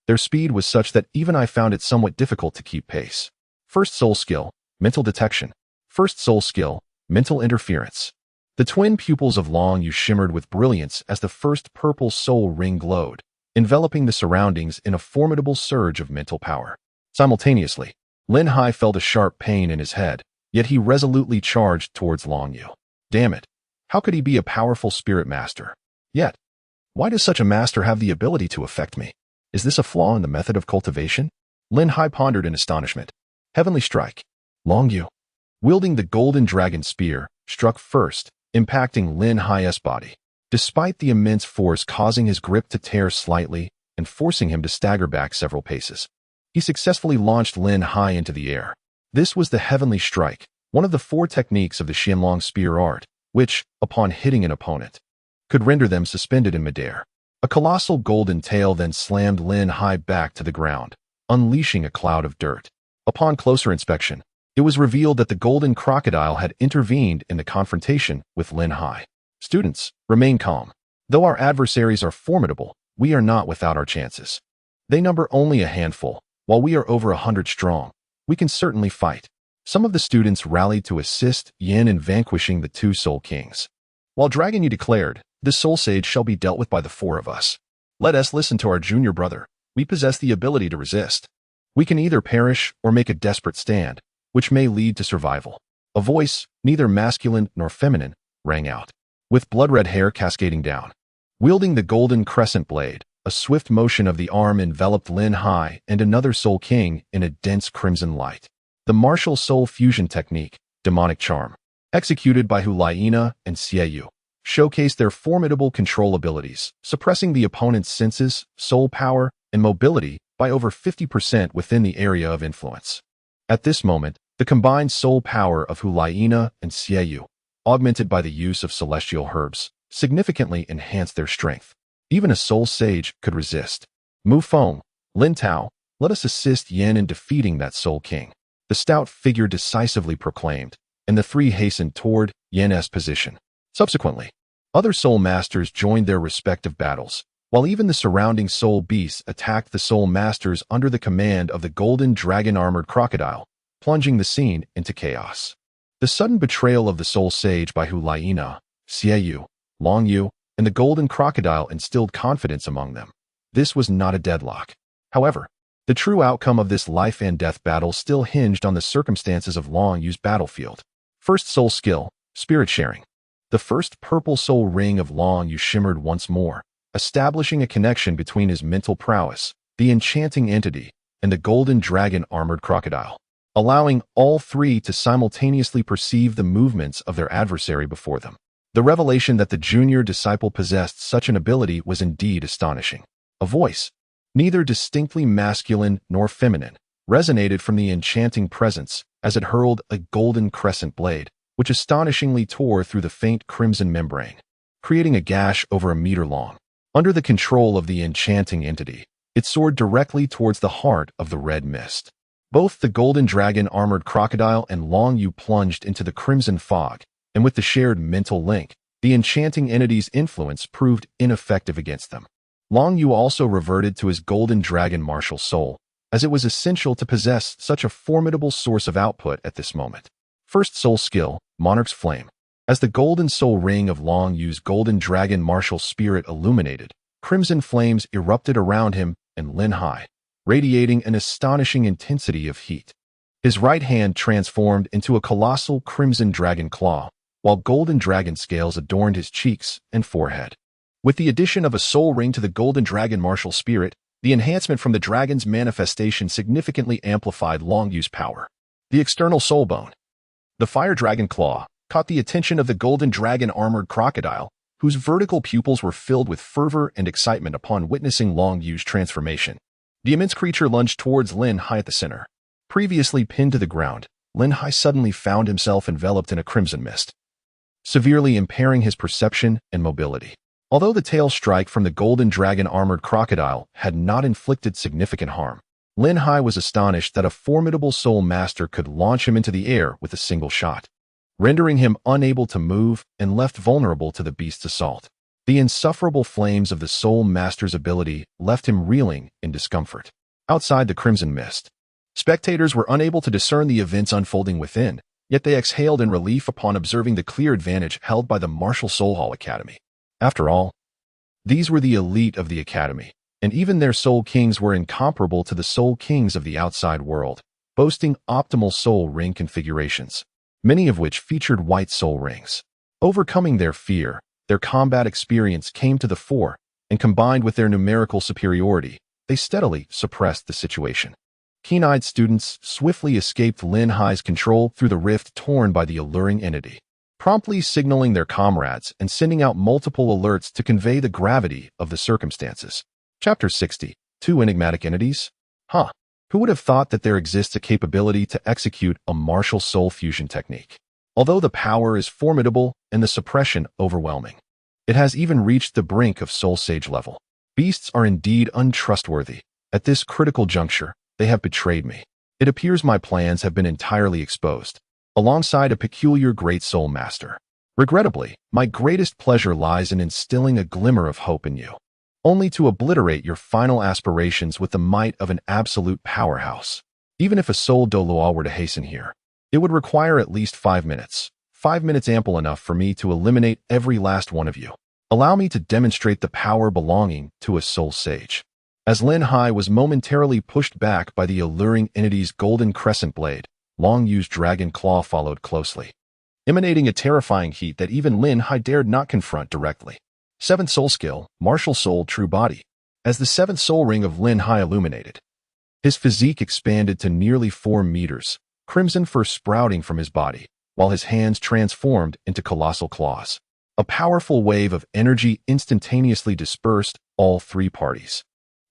Their speed was such that even I found it somewhat difficult to keep pace. First soul skill, mental detection. First soul skill, mental interference. The twin pupils of Longyu shimmered with brilliance as the first purple soul ring glowed, enveloping the surroundings in a formidable surge of mental power. Simultaneously, Lin Hai felt a sharp pain in his head, yet he resolutely charged towards Longyu. Damn it! How could he be a powerful spirit master? Yet, why does such a master have the ability to affect me? Is this a flaw in the method of cultivation? Lin Hai pondered in astonishment. Heavenly Strike. Longyu, wielding the Golden Dragon Spear, struck first, impacting Lin Hai's body, despite the immense force causing his grip to tear slightly and forcing him to stagger back several paces. He successfully launched Lin Hai into the air. This was the Heavenly Strike, one of the 4 techniques of the Xianlong spear art, which, upon hitting an opponent, could render them suspended in midair. A colossal golden tail then slammed Lin Hai back to the ground, unleashing a cloud of dirt. Upon closer inspection, it was revealed that the golden crocodile had intervened in the confrontation with Lin Hai. Students, remain calm. Though our adversaries are formidable, we are not without our chances. They number only a handful, while we are over 100 strong. We can certainly fight. Some of the students rallied to assist Yin in vanquishing the two Soul Kings. While Dragon Yu declared, "This Soul Sage shall be dealt with by the four of us. Let us listen to our junior brother. We possess the ability to resist. We can either perish or make a desperate stand, which may lead to survival." A voice, neither masculine nor feminine, rang out, with blood-red hair cascading down. Wielding the golden crescent blade, a swift motion of the arm enveloped Lin Hai and another Soul King in a dense crimson light. The martial soul fusion technique, demonic charm, executed by Hulaina and Xiaoyu, showcased their formidable control abilities, suppressing the opponent's senses, soul power, and mobility by over 50% within the area of influence. At this moment, the combined soul power of Hulaina and Xiaoyu, augmented by the use of celestial herbs, significantly enhanced their strength. Even a soul sage could resist. Mu Feng, Yuntao, let us assist Yin in defeating that Soul King. The stout figure decisively proclaimed, and the three hastened toward Yin's position. Subsequently, other soul masters joined their respective battles, while even the surrounding soul beasts attacked the soul masters under the command of the Golden Dragon Armored Crocodile, plunging the scene into chaos. The sudden betrayal of the Soul Sage by Hulaina, Xiaoyu, Long Yu, and the Golden Crocodile instilled confidence among them. This was not a deadlock. However, the true outcome of this life and death battle still hinged on the circumstances of Long Yu's battlefield. First soul skill, spirit sharing. The first purple soul ring of Long Yu shimmered once more, establishing a connection between his mental prowess, the enchanting entity, and the Golden Dragon Armored Crocodile, allowing all three to simultaneously perceive the movements of their adversary before them. The revelation that the junior disciple possessed such an ability was indeed astonishing. A voice, neither distinctly masculine nor feminine, resonated from the enchanting presence as it hurled a golden crescent blade, which astonishingly tore through the faint crimson membrane, creating a gash over a meter long. Under the control of the enchanting entity, it soared directly towards the heart of the red mist. Both the Golden Dragon Armored Crocodile and Long Yu plunged into the crimson fog, and with the shared mental link, the enchanting entity's influence proved ineffective against them. Long Yu also reverted to his Golden Dragon martial soul, as it was essential to possess such a formidable source of output at this moment. First soul skill, Monarch's Flame. As the golden soul ring of Long Yu's Golden Dragon martial spirit illuminated, crimson flames erupted around him and Lin Hai, radiating an astonishing intensity of heat. His right hand transformed into a colossal crimson dragon claw, while golden dragon scales adorned his cheeks and forehead. With the addition of a soul ring to the Golden Dragon martial spirit, the enhancement from the dragon's manifestation significantly amplified Long Yu's power. The external soul bone. The fire dragon claw caught the attention of the Golden Dragon Armored Crocodile, whose vertical pupils were filled with fervor and excitement upon witnessing Long Yu's transformation. The immense creature lunged towards Lin Hai at the center. Previously pinned to the ground, Lin Hai suddenly found himself enveloped in a crimson mist, severely impairing his perception and mobility. Although the tail strike from the Golden Dragon Armored Crocodile had not inflicted significant harm, Lin Hai was astonished that a formidable soul master could launch him into the air with a single shot, rendering him unable to move and left vulnerable to the beast's assault. The insufferable flames of the soul master's ability left him reeling in discomfort. Outside the crimson mist, spectators were unable to discern the events unfolding within, yet they exhaled in relief upon observing the clear advantage held by the Martial Soul Hall Academy. After all, these were the elite of the academy, and even their soul kings were incomparable to the soul kings of the outside world, boasting optimal soul ring configurations, many of which featured white soul rings. Overcoming their fear, their combat experience came to the fore, and combined with their numerical superiority, they steadily suppressed the situation. Keen-eyed students swiftly escaped Lin Hai's control through the rift torn by the alluring entity, promptly signaling their comrades and sending out multiple alerts to convey the gravity of the circumstances. Chapter 60. Two enigmatic entities? Who would have thought that there exists a capability to execute a martial soul fusion technique? Although the power is formidable and the suppression overwhelming, it has even reached the brink of soul sage level. Beasts are indeed untrustworthy. At this critical juncture, they have betrayed me. It appears my plans have been entirely exposed, alongside a peculiar great soul master. Regrettably, my greatest pleasure lies in instilling a glimmer of hope in you, only to obliterate your final aspirations with the might of an absolute powerhouse. Even if a soul Douluo were to hasten here, it would require at least 5 minutes. 5 minutes ample enough for me to eliminate every last one of you. Allow me to demonstrate the power belonging to a soul sage. As Lin Hai was momentarily pushed back by the alluring entity's golden crescent blade, Long Yu's dragon claw followed closely, emanating a terrifying heat that even Lin Hai dared not confront directly. 7th soul skill, martial soul true body. As the 7th soul ring of Lin Hai illuminated, his physique expanded to nearly 4 meters, crimson fur sprouting from his body, while his hands transformed into colossal claws. A powerful wave of energy instantaneously dispersed all 3 parties,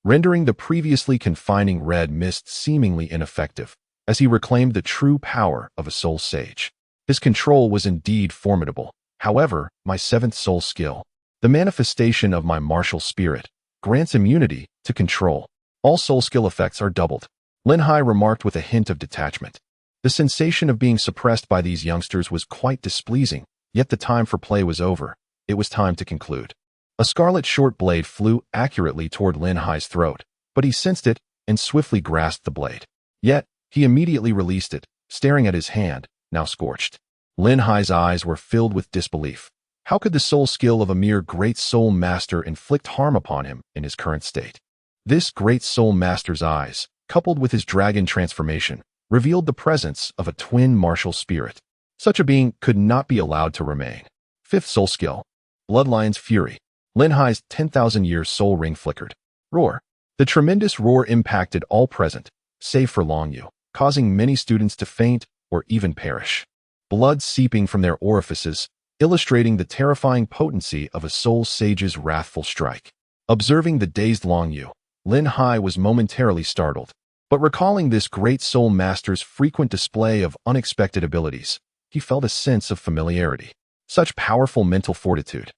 rendering the previously confining red mist seemingly ineffective, as he reclaimed the true power of a soul sage. His control was indeed formidable. However, my 7th soul skill, the manifestation of my martial spirit, grants immunity to control. All soul skill effects are doubled. Lin Hai remarked with a hint of detachment. The sensation of being suppressed by these youngsters was quite displeasing, yet the time for play was over. It was time to conclude. A scarlet short blade flew accurately toward Lin Hai's throat, but he sensed it and swiftly grasped the blade. Yet, he immediately released it, staring at his hand, now scorched. Lin Hai's eyes were filled with disbelief. How could the soul skill of a mere great soul master inflict harm upon him in his current state? This great soul master's eyes, coupled with his dragon transformation, revealed the presence of a twin martial spirit. Such a being could not be allowed to remain. 5th soul skill, Bloodline's fury. Lin Hai's 10,000-year soul ring flickered. Roar. The tremendous roar impacted all present, save for Long Yu, causing many students to faint or even perish. Blood seeping from their orifices, illustrating the terrifying potency of a soul sage's wrathful strike. Observing the dazed Long Yu, Lin Hai was momentarily startled. But recalling this great soul master's frequent display of unexpected abilities, he felt a sense of familiarity. Such powerful mental fortitude.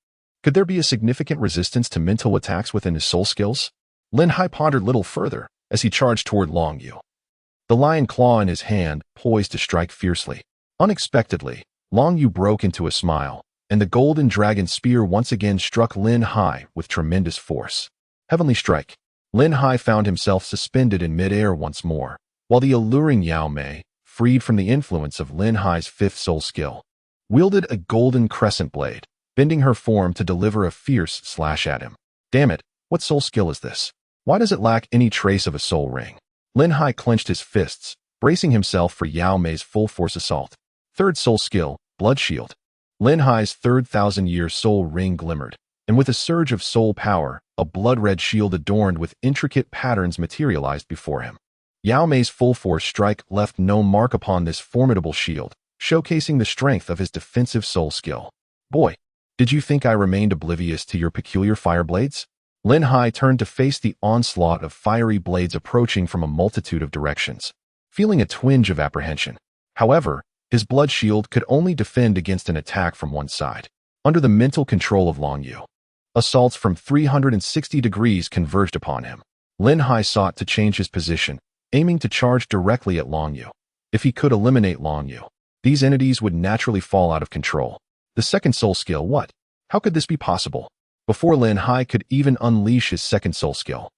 Could there be a significant resistance to mental attacks within his soul skills? Lin Hai pondered little further as he charged toward Long Yu, the lion claw in his hand poised to strike fiercely. Unexpectedly, Long Yu broke into a smile, and the golden dragon spear once again struck Lin Hai with tremendous force. Heavenly strike. Lin Hai found himself suspended in midair once more, while the alluring Yao Mei, freed from the influence of Lin Hai's 5th soul skill, wielded a golden crescent blade, bending her form to deliver a fierce slash at him. Damn it, what soul skill is this? Why does it lack any trace of a soul ring? Lin Hai clenched his fists, bracing himself for Yao Mei's full-force assault. 3rd soul skill, Blood Shield. Lin Hai's 3rd 1,000-year soul ring glimmered, and with a surge of soul power, a blood-red shield adorned with intricate patterns materialized before him. Yao Mei's full-force strike left no mark upon this formidable shield, showcasing the strength of his defensive soul skill. Boy, did you think I remained oblivious to your peculiar fire blades? Lin Hai turned to face the onslaught of fiery blades approaching from a multitude of directions, feeling a twinge of apprehension. However, his blood shield could only defend against an attack from one side. Under the mental control of Long Yu, assaults from 360 degrees converged upon him. Lin Hai sought to change his position, aiming to charge directly at Long Yu. If he could eliminate Long Yu, these entities would naturally fall out of control. The 2nd soul skill, what? How could this be possible? Before Lin Hai could even unleash his 2nd soul skill,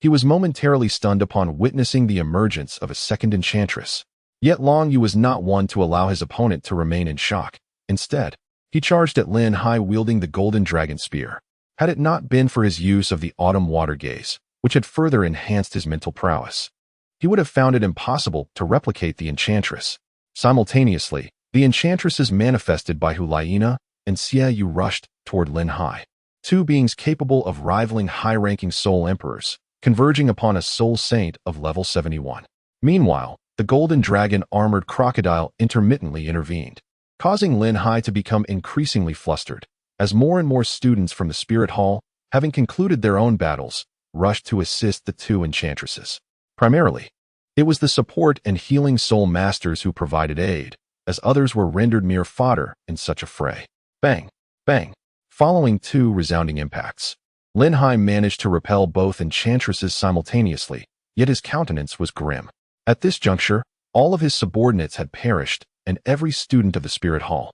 he was momentarily stunned upon witnessing the emergence of a 2nd enchantress. Yet Long Yu was not one to allow his opponent to remain in shock. Instead, he charged at Lin Hai wielding the Golden Dragon Spear. Had it not been for his use of the Autumn Water Gaze, which had further enhanced his mental prowess, he would have found it impossible to replicate the enchantress. Simultaneously, the enchantresses manifested by Hulayina and Xia Yu rushed toward Lin Hai, 2 beings capable of rivaling high-ranking soul emperors, converging upon a soul saint of level 71. Meanwhile, the golden dragon armored crocodile intermittently intervened, causing Lin Hai to become increasingly flustered, as more and more students from the Spirit Hall, having concluded their own battles, rushed to assist the 2 enchantresses. Primarily, it was the support and healing soul masters who provided aid, as others were rendered mere fodder in such a fray. Bang! Bang! Following two resounding impacts, Lin Hai managed to repel both enchantresses simultaneously, yet his countenance was grim. At this juncture, all of his subordinates had perished, and every student of the Spirit Hall,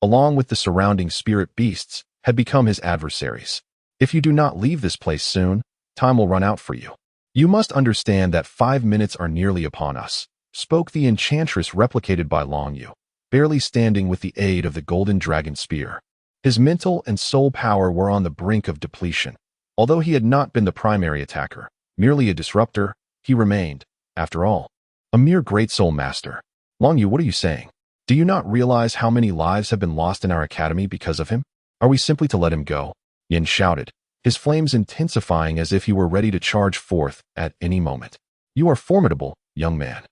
along with the surrounding spirit beasts, had become his adversaries. If you do not leave this place soon, time will run out for you. You must understand that 5 minutes are nearly upon us, spoke the enchantress replicated by Long Yu, barely standing with the aid of the Golden Dragon Spear. His mental and soul power were on the brink of depletion. Although he had not been the primary attacker, merely a disruptor, he remained, after all, a mere great soul master. Long Yu, what are you saying? Do you not realize how many lives have been lost in our academy because of him? Are we simply to let him go? Yin shouted, his flames intensifying as if he were ready to charge forth at any moment. You are formidable, young man.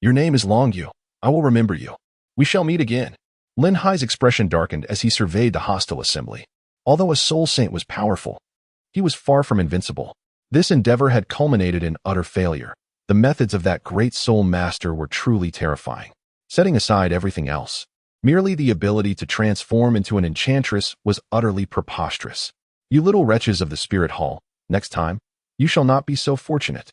Your name is Long Yu. I will remember you. We shall meet again. Lin Hai's expression darkened as he surveyed the hostile assembly. Although a soul saint was powerful, he was far from invincible. This endeavor had culminated in utter failure. The methods of that great soul master were truly terrifying. Setting aside everything else, merely the ability to transform into an enchantress was utterly preposterous. You little wretches of the Spirit Hall, next time, you shall not be so fortunate.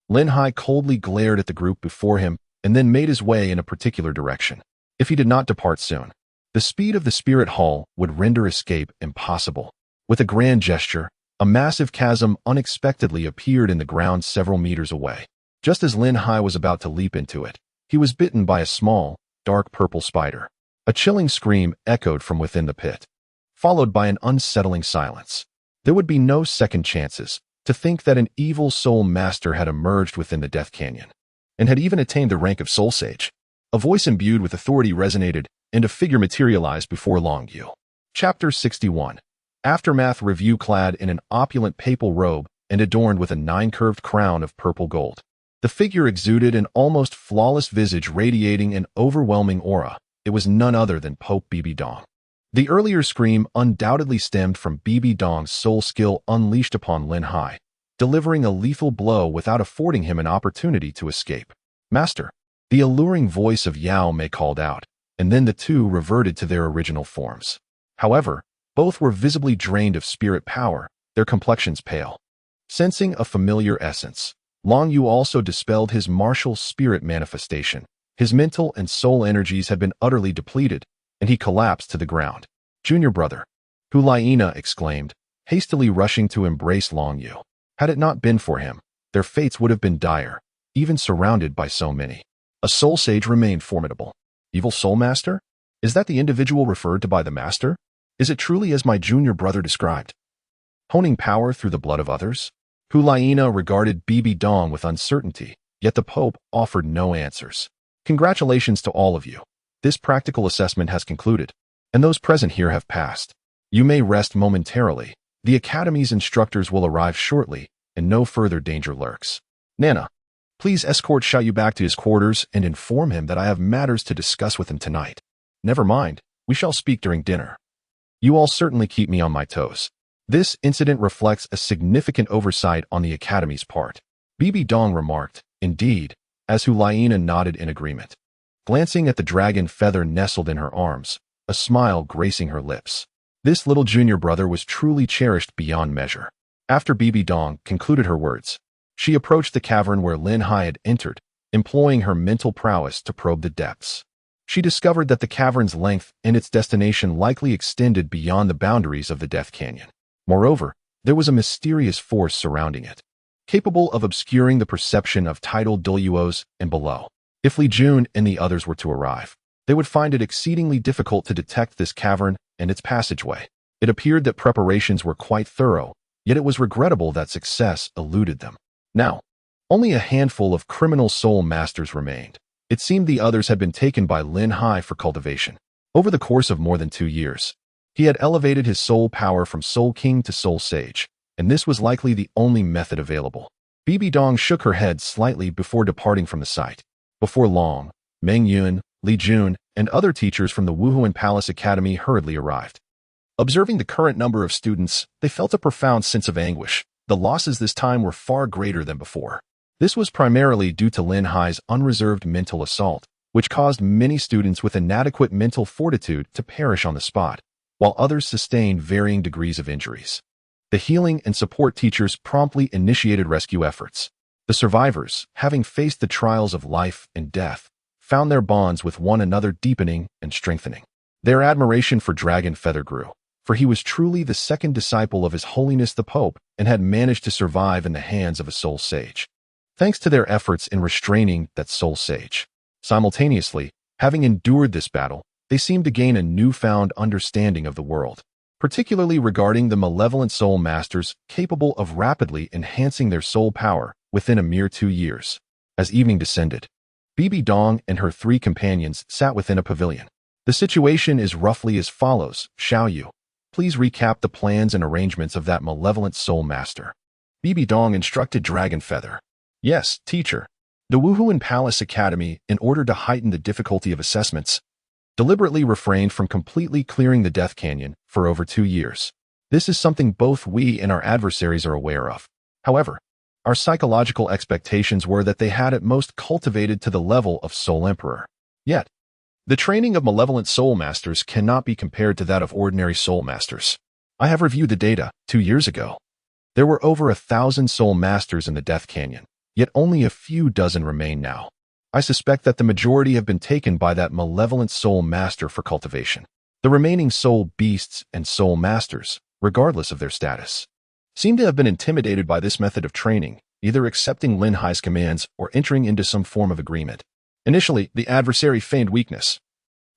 Lin Hai coldly glared at the group before him and then made his way in a particular direction. If he did not depart soon, the speed of the Spirit Hall would render escape impossible. With a grand gesture, a massive chasm unexpectedly appeared in the ground several meters away. Just as Lin Hai was about to leap into it, he was bitten by a small, dark purple spider. A chilling scream echoed from within the pit, followed by an unsettling silence. There would be no second chances to think that an evil soul master had emerged within the Death Canyon, and had even attained the rank of Soul Sage. A voice imbued with authority resonated, and a figure materialized before Long Yu. Chapter 61. Aftermath Review. Clad in an opulent papal robe and adorned with a 9-curved crown of purple gold, the figure exuded an almost flawless visage radiating an overwhelming aura. It was none other than Pope Bibi Dong. The earlier scream undoubtedly stemmed from Bibi Dong's soul skill unleashed upon Lin Hai, delivering a lethal blow without affording him an opportunity to escape. Master, the alluring voice of Yao Mei called out, and then the two reverted to their original forms. However, both were visibly drained of spirit power, their complexions pale. Sensing a familiar essence, Long Yu also dispelled his martial spirit manifestation. His mental and soul energies had been utterly depleted, and he collapsed to the ground. Junior brother, Hu Liena exclaimed, hastily rushing to embrace Long Yu. Had it not been for him, their fates would have been dire, even surrounded by so many. A soul sage remained formidable. Evil soul master? Is that the individual referred to by the master? Is it truly as my junior brother described? Honing power through the blood of others? Hu Liena regarded Bibi Dong with uncertainty, yet the Pope offered no answers. Congratulations to all of you. This practical assessment has concluded, and those present here have passed. You may rest momentarily. The Academy's instructors will arrive shortly, and no further danger lurks. Nana, please escort Xiaoyu back to his quarters and inform him that I have matters to discuss with him tonight. Never mind, we shall speak during dinner. You all certainly keep me on my toes. This incident reflects a significant oversight on the Academy's part, Bibi Dong remarked, indeed, as Hu Liena nodded in agreement. Glancing at the dragon feather nestled in her arms, a smile gracing her lips. This little junior brother was truly cherished beyond measure. After Bibi Dong concluded her words, she approached the cavern where Lin Hai had entered, employing her mental prowess to probe the depths. She discovered that the cavern's length and its destination likely extended beyond the boundaries of the Death Canyon. Moreover, there was a mysterious force surrounding it, capable of obscuring the perception of tidal Douluos and below. If Li Jun and the others were to arrive, they would find it exceedingly difficult to detect this cavern and its passageway. It appeared that preparations were quite thorough, yet it was regrettable that success eluded them. Now, only a handful of criminal soul masters remained. It seemed the others had been taken by Lin Hai for cultivation. Over the course of more than 2 years, he had elevated his soul power from Soul King to Soul Sage, and this was likely the only method available. Bibi Dong shook her head slightly before departing from the site. Before long, Meng Yun, Li Jun, and other teachers from the Wuhuan Palace Academy hurriedly arrived. Observing the current number of students, they felt a profound sense of anguish. The losses this time were far greater than before. This was primarily due to Lin Hai's unreserved mental assault, which caused many students with inadequate mental fortitude to perish on the spot, while others sustained varying degrees of injuries. The healing and support teachers promptly initiated rescue efforts. The survivors, having faced the trials of life and death, found their bonds with one another deepening and strengthening. Their admiration for Dragon Feather grew, for he was truly the second disciple of His Holiness the Pope and had managed to survive in the hands of a soul sage. Thanks to their efforts in restraining that soul sage. Simultaneously, having endured this battle, they seemed to gain a newfound understanding of the world, particularly regarding the malevolent soul masters capable of rapidly enhancing their soul power within a mere 2 years. As evening descended, Bibi Dong and her 3 companions sat within a pavilion. The situation is roughly as follows. Xiaoyu, please recap the plans and arrangements of that malevolent soul master. Bibi Dong instructed Dragon Feather. Yes, teacher. The Wuhuan Palace Academy, in order to heighten the difficulty of assessments, deliberately refrained from completely clearing the Death Canyon for over 2 years. This is something both we and our adversaries are aware of. However, our psychological expectations were that they had at most cultivated to the level of Soul Emperor. Yet, the training of malevolent soul masters cannot be compared to that of ordinary soul masters. I have reviewed the data 2 years ago. There were over 1,000 soul masters in the Death Canyon, yet only a few dozen remain now. I suspect that the majority have been taken by that malevolent soul master for cultivation. The remaining soul beasts and soul masters, regardless of their status, seem to have been intimidated by this method of training, either accepting Lin Hai's commands or entering into some form of agreement. Initially, the adversary feigned weakness,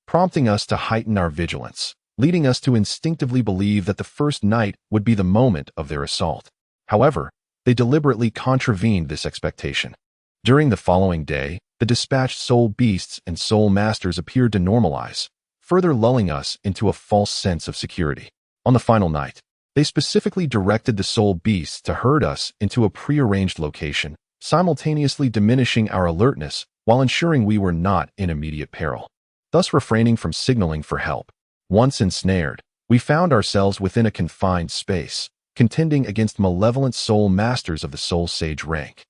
prompting us to heighten our vigilance, leading us to instinctively believe that the first night would be the moment of their assault. However, they deliberately contravened this expectation. During the following day, the dispatched soul beasts and soul masters appeared to normalize, further lulling us into a false sense of security. On the final night, they specifically directed the soul beasts to herd us into a prearranged location, simultaneously diminishing our alertness while ensuring we were not in immediate peril, thus refraining from signaling for help. Once ensnared, we found ourselves within a confined space, contending against malevolent soul masters of the soul sage rank,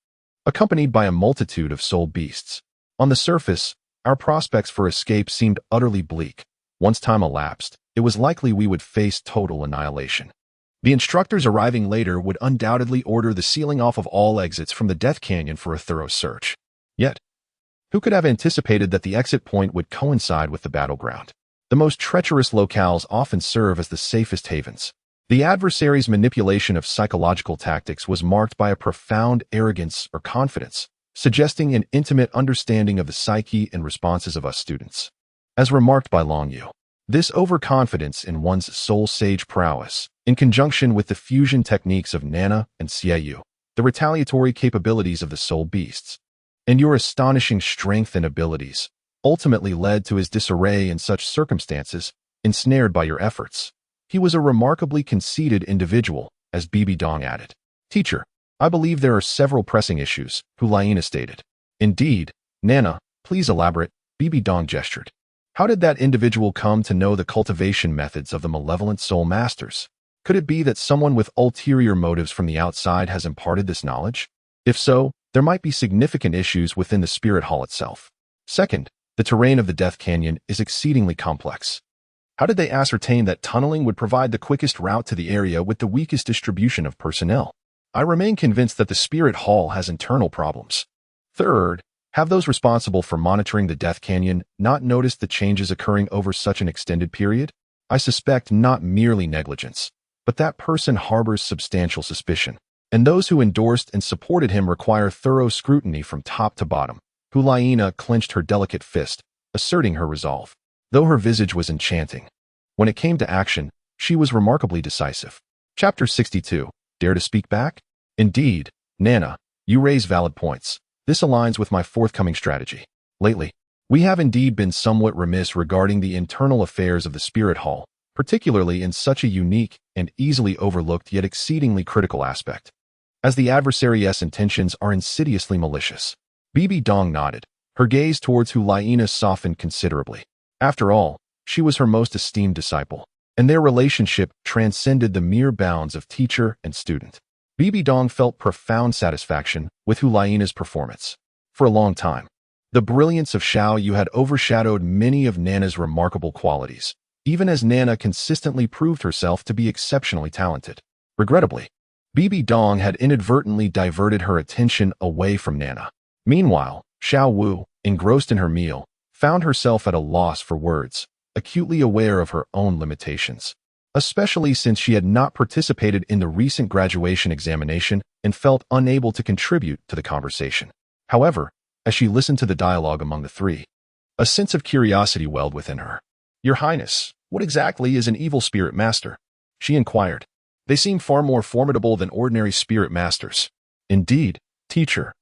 accompanied by a multitude of soul beasts. On the surface, our prospects for escape seemed utterly bleak. Once time elapsed, it was likely we would face total annihilation. The instructors arriving later would undoubtedly order the sealing off of all exits from the Death Canyon for a thorough search. Yet, who could have anticipated that the exit point would coincide with the battleground? The most treacherous locales often serve as the safest havens. The adversary's manipulation of psychological tactics was marked by a profound arrogance or confidence, suggesting an intimate understanding of the psyche and responses of us students. As remarked by Longyu, this overconfidence in one's soul sage prowess, in conjunction with the fusion techniques of Nana and Xiaoyu, the retaliatory capabilities of the soul beasts, and your astonishing strength and abilities, ultimately led to his disarray in such circumstances, ensnared by your efforts. He was a remarkably conceited individual, as Bibi Dong added. Teacher, I believe there are several pressing issues, Hulaina stated. Indeed, Nana, please elaborate, Bibi Dong gestured. How did that individual come to know the cultivation methods of the malevolent soul masters? Could it be that someone with ulterior motives from the outside has imparted this knowledge? If so, there might be significant issues within the spirit hall itself. Second, the terrain of the Death Canyon is exceedingly complex. How did they ascertain that tunneling would provide the quickest route to the area with the weakest distribution of personnel? I remain convinced that the spirit hall has internal problems. Third, have those responsible for monitoring the Death Canyon not noticed the changes occurring over such an extended period? I suspect not merely negligence, but that person harbors substantial suspicion, and those who endorsed and supported him require thorough scrutiny from top to bottom. Hulaina clenched her delicate fist, asserting her resolve. Though her visage was enchanting, when it came to action, she was remarkably decisive. Chapter 62. Dare to speak back? Indeed, Nana, you raise valid points. This aligns with my forthcoming strategy. Lately, we have indeed been somewhat remiss regarding the internal affairs of the Spirit Hall, particularly in such a unique and easily overlooked yet exceedingly critical aspect, as the adversary's intentions are insidiously malicious. Bibi Dong nodded, her gaze towards Hulaina softened considerably. After all, she was her most esteemed disciple, and their relationship transcended the mere bounds of teacher and student. Bibi Dong felt profound satisfaction with Hulaina's performance. For a long time, The brilliance of Xiao Yu had overshadowed many of Nana's remarkable qualities, even as Nana consistently proved herself to be exceptionally talented. Regrettably, Bibi Dong had inadvertently diverted her attention away from Nana. Meanwhile, Xiao Wu, engrossed in her meal, found herself at a loss for words, acutely aware of her own limitations, especially since she had not participated in the recent graduation examination and felt unable to contribute to the conversation. However, as she listened to the dialogue among the three, a sense of curiosity welled within her. "Your Highness, what exactly is an evil spirit master?" she inquired. "They seem far more formidable than ordinary spirit masters." "Indeed, teacher.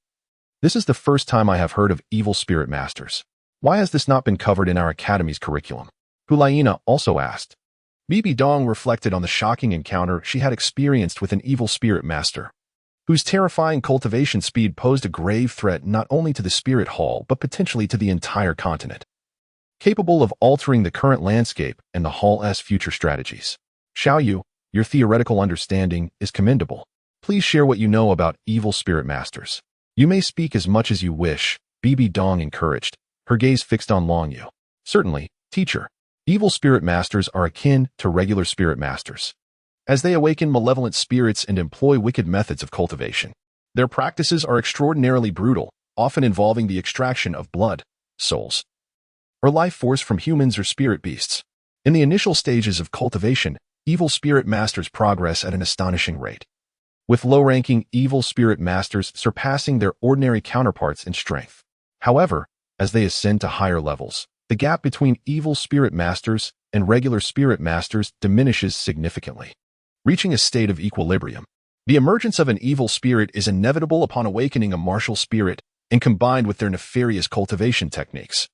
This is the first time I have heard of evil spirit masters. Why has this not been covered in our academy's curriculum?" Hulaina also asked. Bibi Dong reflected on the shocking encounter she had experienced with an evil spirit master, whose terrifying cultivation speed posed a grave threat not only to the spirit hall but potentially to the entire continent, capable of altering the current landscape and the hall's future strategies. "Xiao Yu, your theoretical understanding is commendable. Please share what you know about evil spirit masters." "You may speak as much as you wish," Bibi Dong encouraged, her gaze fixed on Long Yu. "Certainly, teacher. Evil spirit masters are akin to regular spirit masters, as they awaken malevolent spirits and employ wicked methods of cultivation. Their practices are extraordinarily brutal, often involving the extraction of blood, souls, or life force from humans or spirit beasts. In the initial stages of cultivation, evil spirit masters progress at an astonishing rate, with low-ranking evil spirit masters surpassing their ordinary counterparts in strength. However, as they ascend to higher levels, the gap between evil spirit masters and regular spirit masters diminishes significantly, reaching a state of equilibrium. The emergence of an evil spirit is inevitable upon awakening a martial spirit and combined with their nefarious cultivation techniques.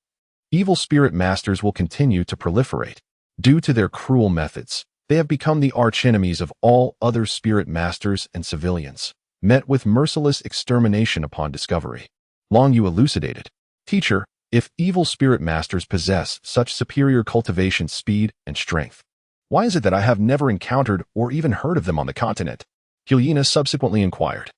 Evil spirit masters will continue to proliferate. Due to their cruel methods, they have become the archenemies of all other spirit masters and civilians, met with merciless extermination upon discovery. Long Yu elucidated. "Teacher, if evil spirit masters possess such superior cultivation speed and strength, why is it that I have never encountered or even heard of them on the continent?" Hulaina subsequently inquired.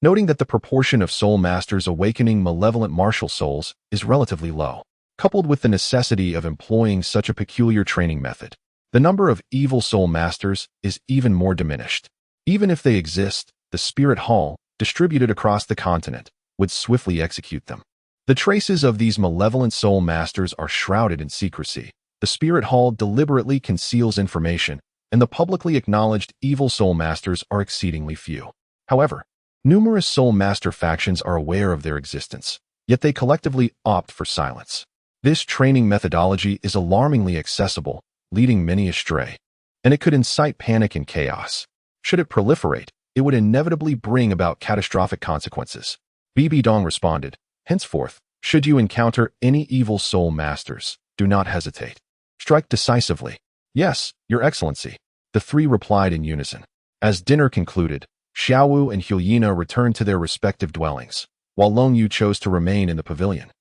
Noting that the proportion of soul masters awakening malevolent martial souls is relatively low, coupled with the necessity of employing such a peculiar training method, the number of evil soul masters is even more diminished. Even if they exist, the Spirit Hall, distributed across the continent, would swiftly execute them. The traces of these malevolent soul masters are shrouded in secrecy. The Spirit Hall deliberately conceals information, and the publicly acknowledged evil soul masters are exceedingly few. However, numerous soul master factions are aware of their existence, yet they collectively opt for silence. This training methodology is alarmingly accessible, leading many astray, and it could incite panic and chaos. Should it proliferate, it would inevitably bring about catastrophic consequences. Bibi Dong responded, "Henceforth, should you encounter any evil soul masters, do not hesitate. Strike decisively." "Yes, Your Excellency," the three replied in unison. As dinner concluded, Xiaowu and Hulaina returned to their respective dwellings, while Long Yu chose to remain in the pavilion,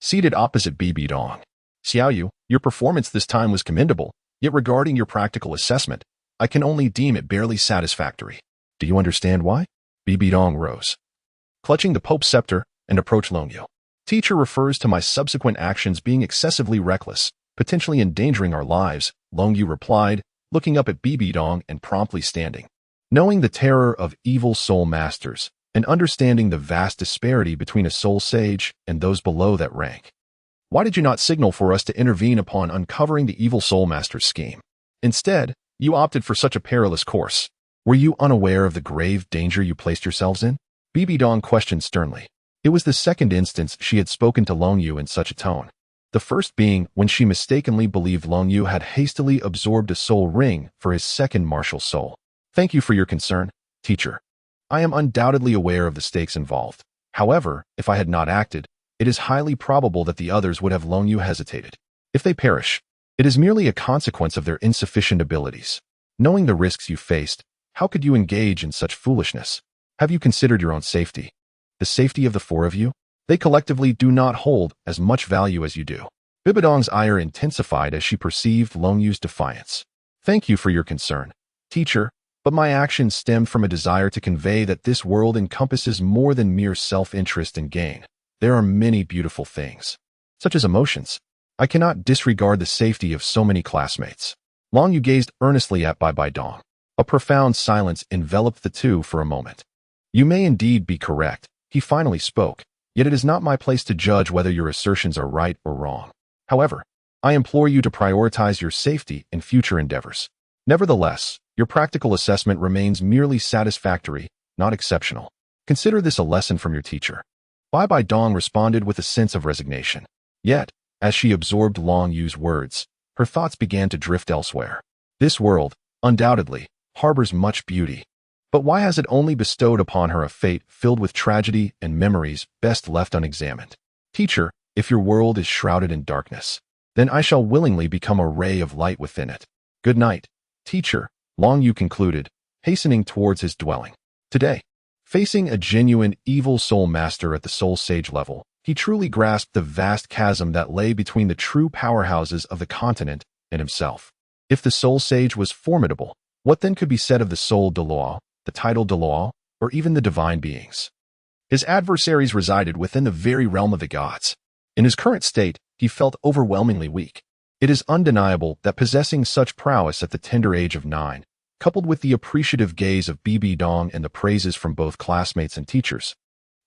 seated opposite Bibi Dong. "Xiao Yu, your performance this time was commendable, yet regarding your practical assessment, I can only deem it barely satisfactory. Do you understand why?" Bibi Dong rose, clutching the Pope's scepter, and approached Long Yu. "Teacher refers to my subsequent actions being excessively reckless, potentially endangering our lives," Long Yu replied, looking up at Bibi Dong and promptly standing. Knowing the terror of evil soul masters, and understanding the vast disparity between a soul sage and those below that rank, why did you not signal for us to intervene upon uncovering the evil soul master's scheme? Instead, you opted for such a perilous course. Were you unaware of the grave danger you placed yourselves in? Bibi Dong questioned sternly. It was the second instance she had spoken to Long Yu in such a tone. The first being when she mistakenly believed Long Yu had hastily absorbed a soul ring for his second martial soul. "Thank you for your concern, teacher. I am undoubtedly aware of the stakes involved. However, if I had not acted, it is highly probable that the others would have Long Yu hesitated. If they perish, it is merely a consequence of their insufficient abilities. Knowing the risks you faced, how could you engage in such foolishness? Have you considered your own safety? The safety of the four of you? They collectively do not hold as much value as you do." Bibi Dong's ire intensified as she perceived Long Yu's defiance. "Thank you for your concern, teacher, but my actions stemmed from a desire to convey that this world encompasses more than mere self-interest and gain. there are many beautiful things, such as emotions. I cannot disregard the safety of so many classmates. Long Yu gazed earnestly at Bai Dong. A profound silence enveloped the two for a moment. You may indeed be correct, he finally spoke, yet it is not my place to judge whether your assertions are right or wrong. However, I implore you to prioritize your safety in future endeavors. Nevertheless, your practical assessment remains merely satisfactory, not exceptional. Consider this a lesson from your teacher. Bai Dong responded with a sense of resignation. Yet, as she absorbed Long Yu's words, her thoughts began to drift elsewhere. This world, undoubtedly, harbors much beauty. But why has it only bestowed upon her a fate filled with tragedy and memories best left unexamined? Teacher, if your world is shrouded in darkness, then I shall willingly become a ray of light within it. Good night, teacher, Long Yu concluded, hastening towards his dwelling. Today, facing a genuine evil soul master at the soul sage level, he truly grasped the vast chasm that lay between the true powerhouses of the continent and himself. If the soul sage was formidable, what then could be said of the soul Douluo, the title Douluo, or even the divine beings? His adversaries resided within the very realm of the gods. In his current state, he felt overwhelmingly weak. It is undeniable that possessing such prowess at the tender age of 9, coupled with the appreciative gaze of Bai Dong and the praises from both classmates and teachers,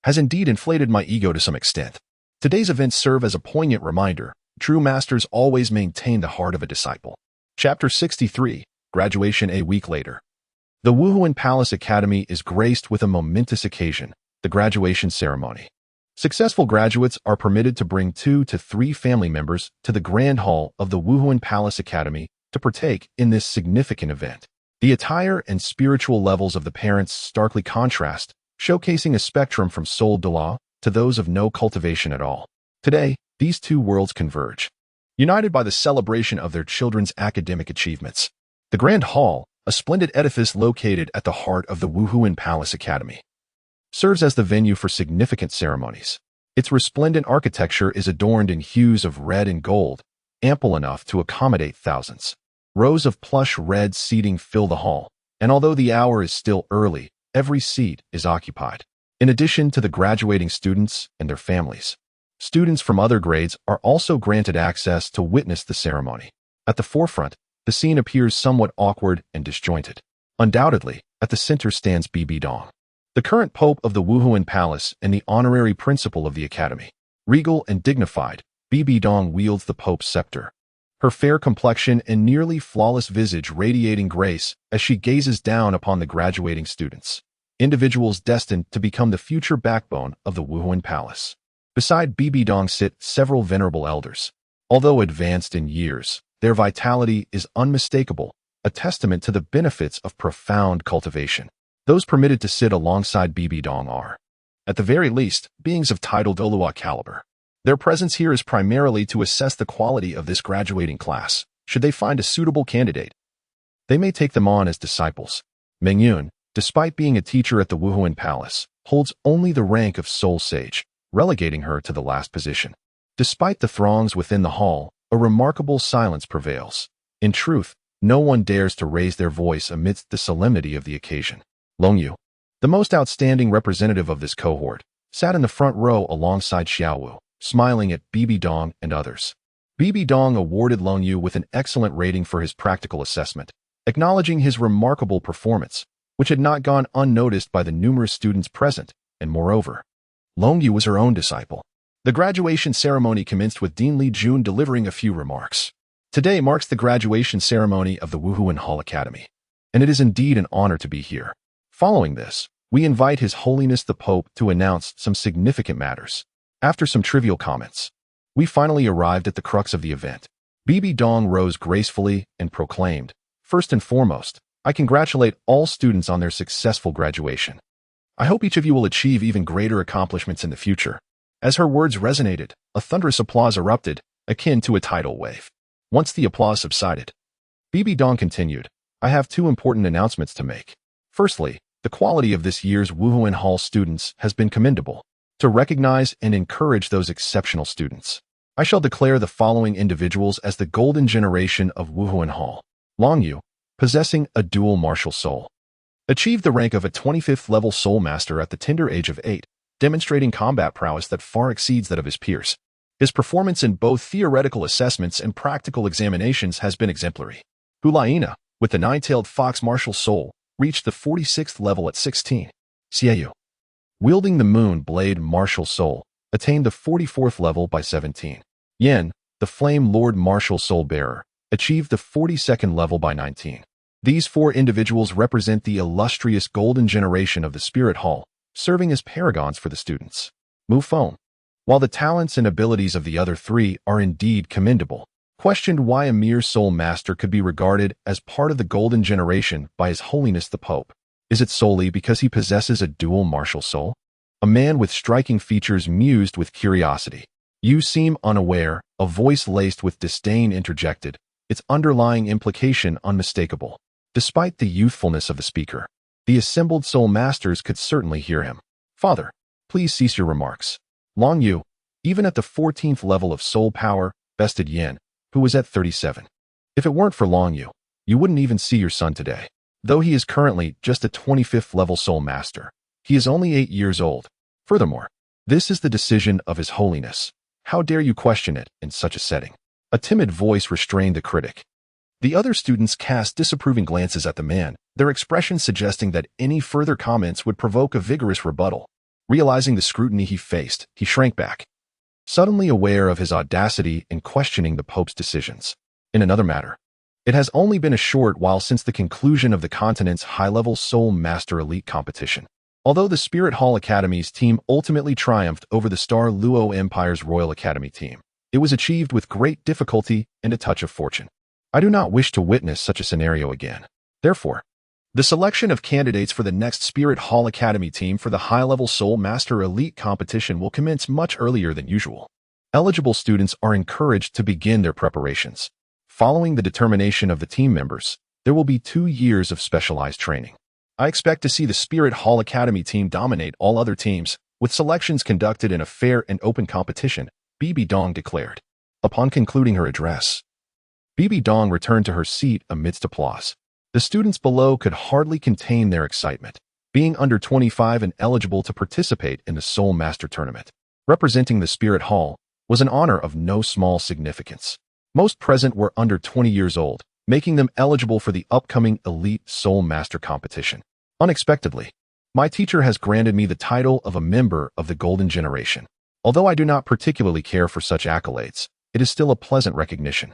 has indeed inflated my ego to some extent. Today's events serve as a poignant reminder. True masters always maintain the heart of a disciple. Chapter 63, Graduation a week later. The Wuhuan Palace Academy is graced with a momentous occasion, the graduation ceremony. Successful graduates are permitted to bring 2 to 3 family members to the Grand Hall of the Wuhuan Palace Academy to partake in this significant event. The attire and spiritual levels of the parents starkly contrast, showcasing a spectrum from soul Douluo to those of no cultivation at all. Today, these two worlds converge, united by the celebration of their children's academic achievements. The Grand Hall, a splendid edifice located at the heart of the Wuhuan Palace Academy, serves as the venue for significant ceremonies. Its resplendent architecture is adorned in hues of red and gold, ample enough to accommodate thousands. Rows of plush red seating fill the hall, and although the hour is still early, every seat is occupied. In addition to the graduating students and their families, students from other grades are also granted access to witness the ceremony. At the forefront, the scene appears somewhat awkward and disjointed. Undoubtedly, at the center stands Bai Dong, the current pope of the Wuhuan Palace and the honorary principal of the academy. Regal and dignified, Bai Dong wields the pope's scepter, her fair complexion and nearly flawless visage radiating grace as she gazes down upon the graduating students, individuals destined to become the future backbone of the Wuhuan Palace. Beside Bai Dong sit several venerable elders. Although advanced in years, their vitality is unmistakable, a testament to the benefits of profound cultivation. Those permitted to sit alongside Bai Dong are, at the very least, beings of title Douluo caliber. Their presence here is primarily to assess the quality of this graduating class. Should they find a suitable candidate, they may take them on as disciples. Meng Yun, despite being a teacher at the Wuhuan Palace, holds only the rank of soul sage, relegating her to the last position. Despite the throngs within the hall, a remarkable silence prevails. In truth, no one dares to raise their voice amidst the solemnity of the occasion. Long Yu, the most outstanding representative of this cohort, sat in the front row alongside Xiaowu, smiling at Bai Dong and others. Bai Dong awarded Long Yu with an excellent rating for his practical assessment, acknowledging his remarkable performance, which had not gone unnoticed by the numerous students present, and moreover, Long Yu was her own disciple. The graduation ceremony commenced with Dean Li Jun delivering a few remarks. Today marks the graduation ceremony of the Wuhuan Hall Academy, and it is indeed an honor to be here. Following this, we invite His Holiness the Pope to announce some significant matters. After some trivial comments, we finally arrived at the crux of the event. Bai Dong rose gracefully and proclaimed, "First and foremost, I congratulate all students on their successful graduation. I hope each of you will achieve even greater accomplishments in the future." As her words resonated, a thunderous applause erupted, akin to a tidal wave. Once the applause subsided, Bai Dong continued, "I have 2 important announcements to make. Firstly, the quality of this year's Wuhuan Hall students has been commendable. To recognize and encourage those exceptional students, I shall declare the following individuals as the golden generation of Wuhuan Hall. Long Yu, possessing a dual martial soul, achieved the rank of a 25th level soul master at the tender age of 8, demonstrating combat prowess that far exceeds that of his peers. His performance in both theoretical assessments and practical examinations has been exemplary. Hulaina, with the nine-tailed fox martial soul, reached the 46th level at 16. Xiaoyu, wielding the moon blade martial soul, attained the 44th level by 17. Yan, the flame lord martial soul bearer, achieved the 42nd level by 19. These four individuals represent the illustrious golden generation of the Spirit Hall, serving as paragons for the students. Mu Feng, while the talents and abilities of the other three are indeed commendable, questioned why a mere soul master could be regarded as part of the golden generation by His Holiness the Pope. Is it solely because he possesses a dual martial soul? A man with striking features mused with curiosity. You seem unaware, a voice laced with disdain interjected, its underlying implication unmistakable. Despite the youthfulness of the speaker, the assembled soul masters could certainly hear him. Father, please cease your remarks. Long Yu, even at the 14th level of soul power, bested Yin, who was at 37. If it weren't for Long Yu, you wouldn't even see your son today. Though he is currently just a 25th level soul master, he is only 8 years old. Furthermore, this is the decision of His Holiness. How dare you question it in such a setting? A timid voice restrained the critic. The other students cast disapproving glances at the man, their expressions suggesting that any further comments would provoke a vigorous rebuttal. Realizing the scrutiny he faced, he shrank back, suddenly aware of his audacity in questioning the Pope's decisions. In another matter, it has only been a short while since the conclusion of the continent's high-level Soul Master Elite competition. Although the Spirit Hall Academy's team ultimately triumphed over the Star Luo Empire's Royal Academy team, it was achieved with great difficulty and a touch of fortune. I do not wish to witness such a scenario again. Therefore, the selection of candidates for the next Spirit Hall Academy team for the high-level Soul Master Elite competition will commence much earlier than usual. Eligible students are encouraged to begin their preparations. Following the determination of the team members, there will be 2 years of specialized training. I expect to see the Spirit Hall Academy team dominate all other teams, with selections conducted in a fair and open competition, Bibi Dong declared. Upon concluding her address, Bibi Dong returned to her seat amidst applause. The students below could hardly contain their excitement. Being under 25 and eligible to participate in the Soul Master Tournament, representing the Spirit Hall, was an honor of no small significance. Most present were under 20 years old, making them eligible for the upcoming Elite Soul Master competition. Unexpectedly, my teacher has granted me the title of a member of the Golden Generation. Although I do not particularly care for such accolades, it is still a pleasant recognition.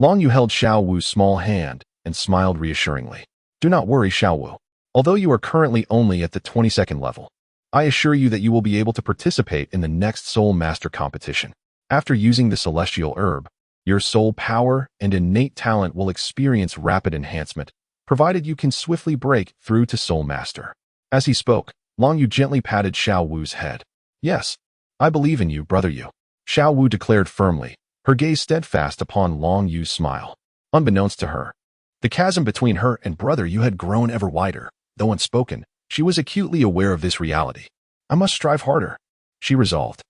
Long Yu held Xiao Wu's small hand and smiled reassuringly. Do not worry, Xiao Wu. Although you are currently only at the 22nd level, I assure you that you will be able to participate in the next Soul Master competition. After using the celestial herb, your soul power and innate talent will experience rapid enhancement, provided you can swiftly break through to Soul Master. As he spoke, Long Yu gently patted Xiao Wu's head. Yes, I believe in you, Brother Yu, Xiao Wu declared firmly, her gaze steadfast upon Long Yu's smile. Unbeknownst to her, the chasm between her and Brother Yu had grown ever wider. Though unspoken, she was acutely aware of this reality. I must strive harder, she resolved.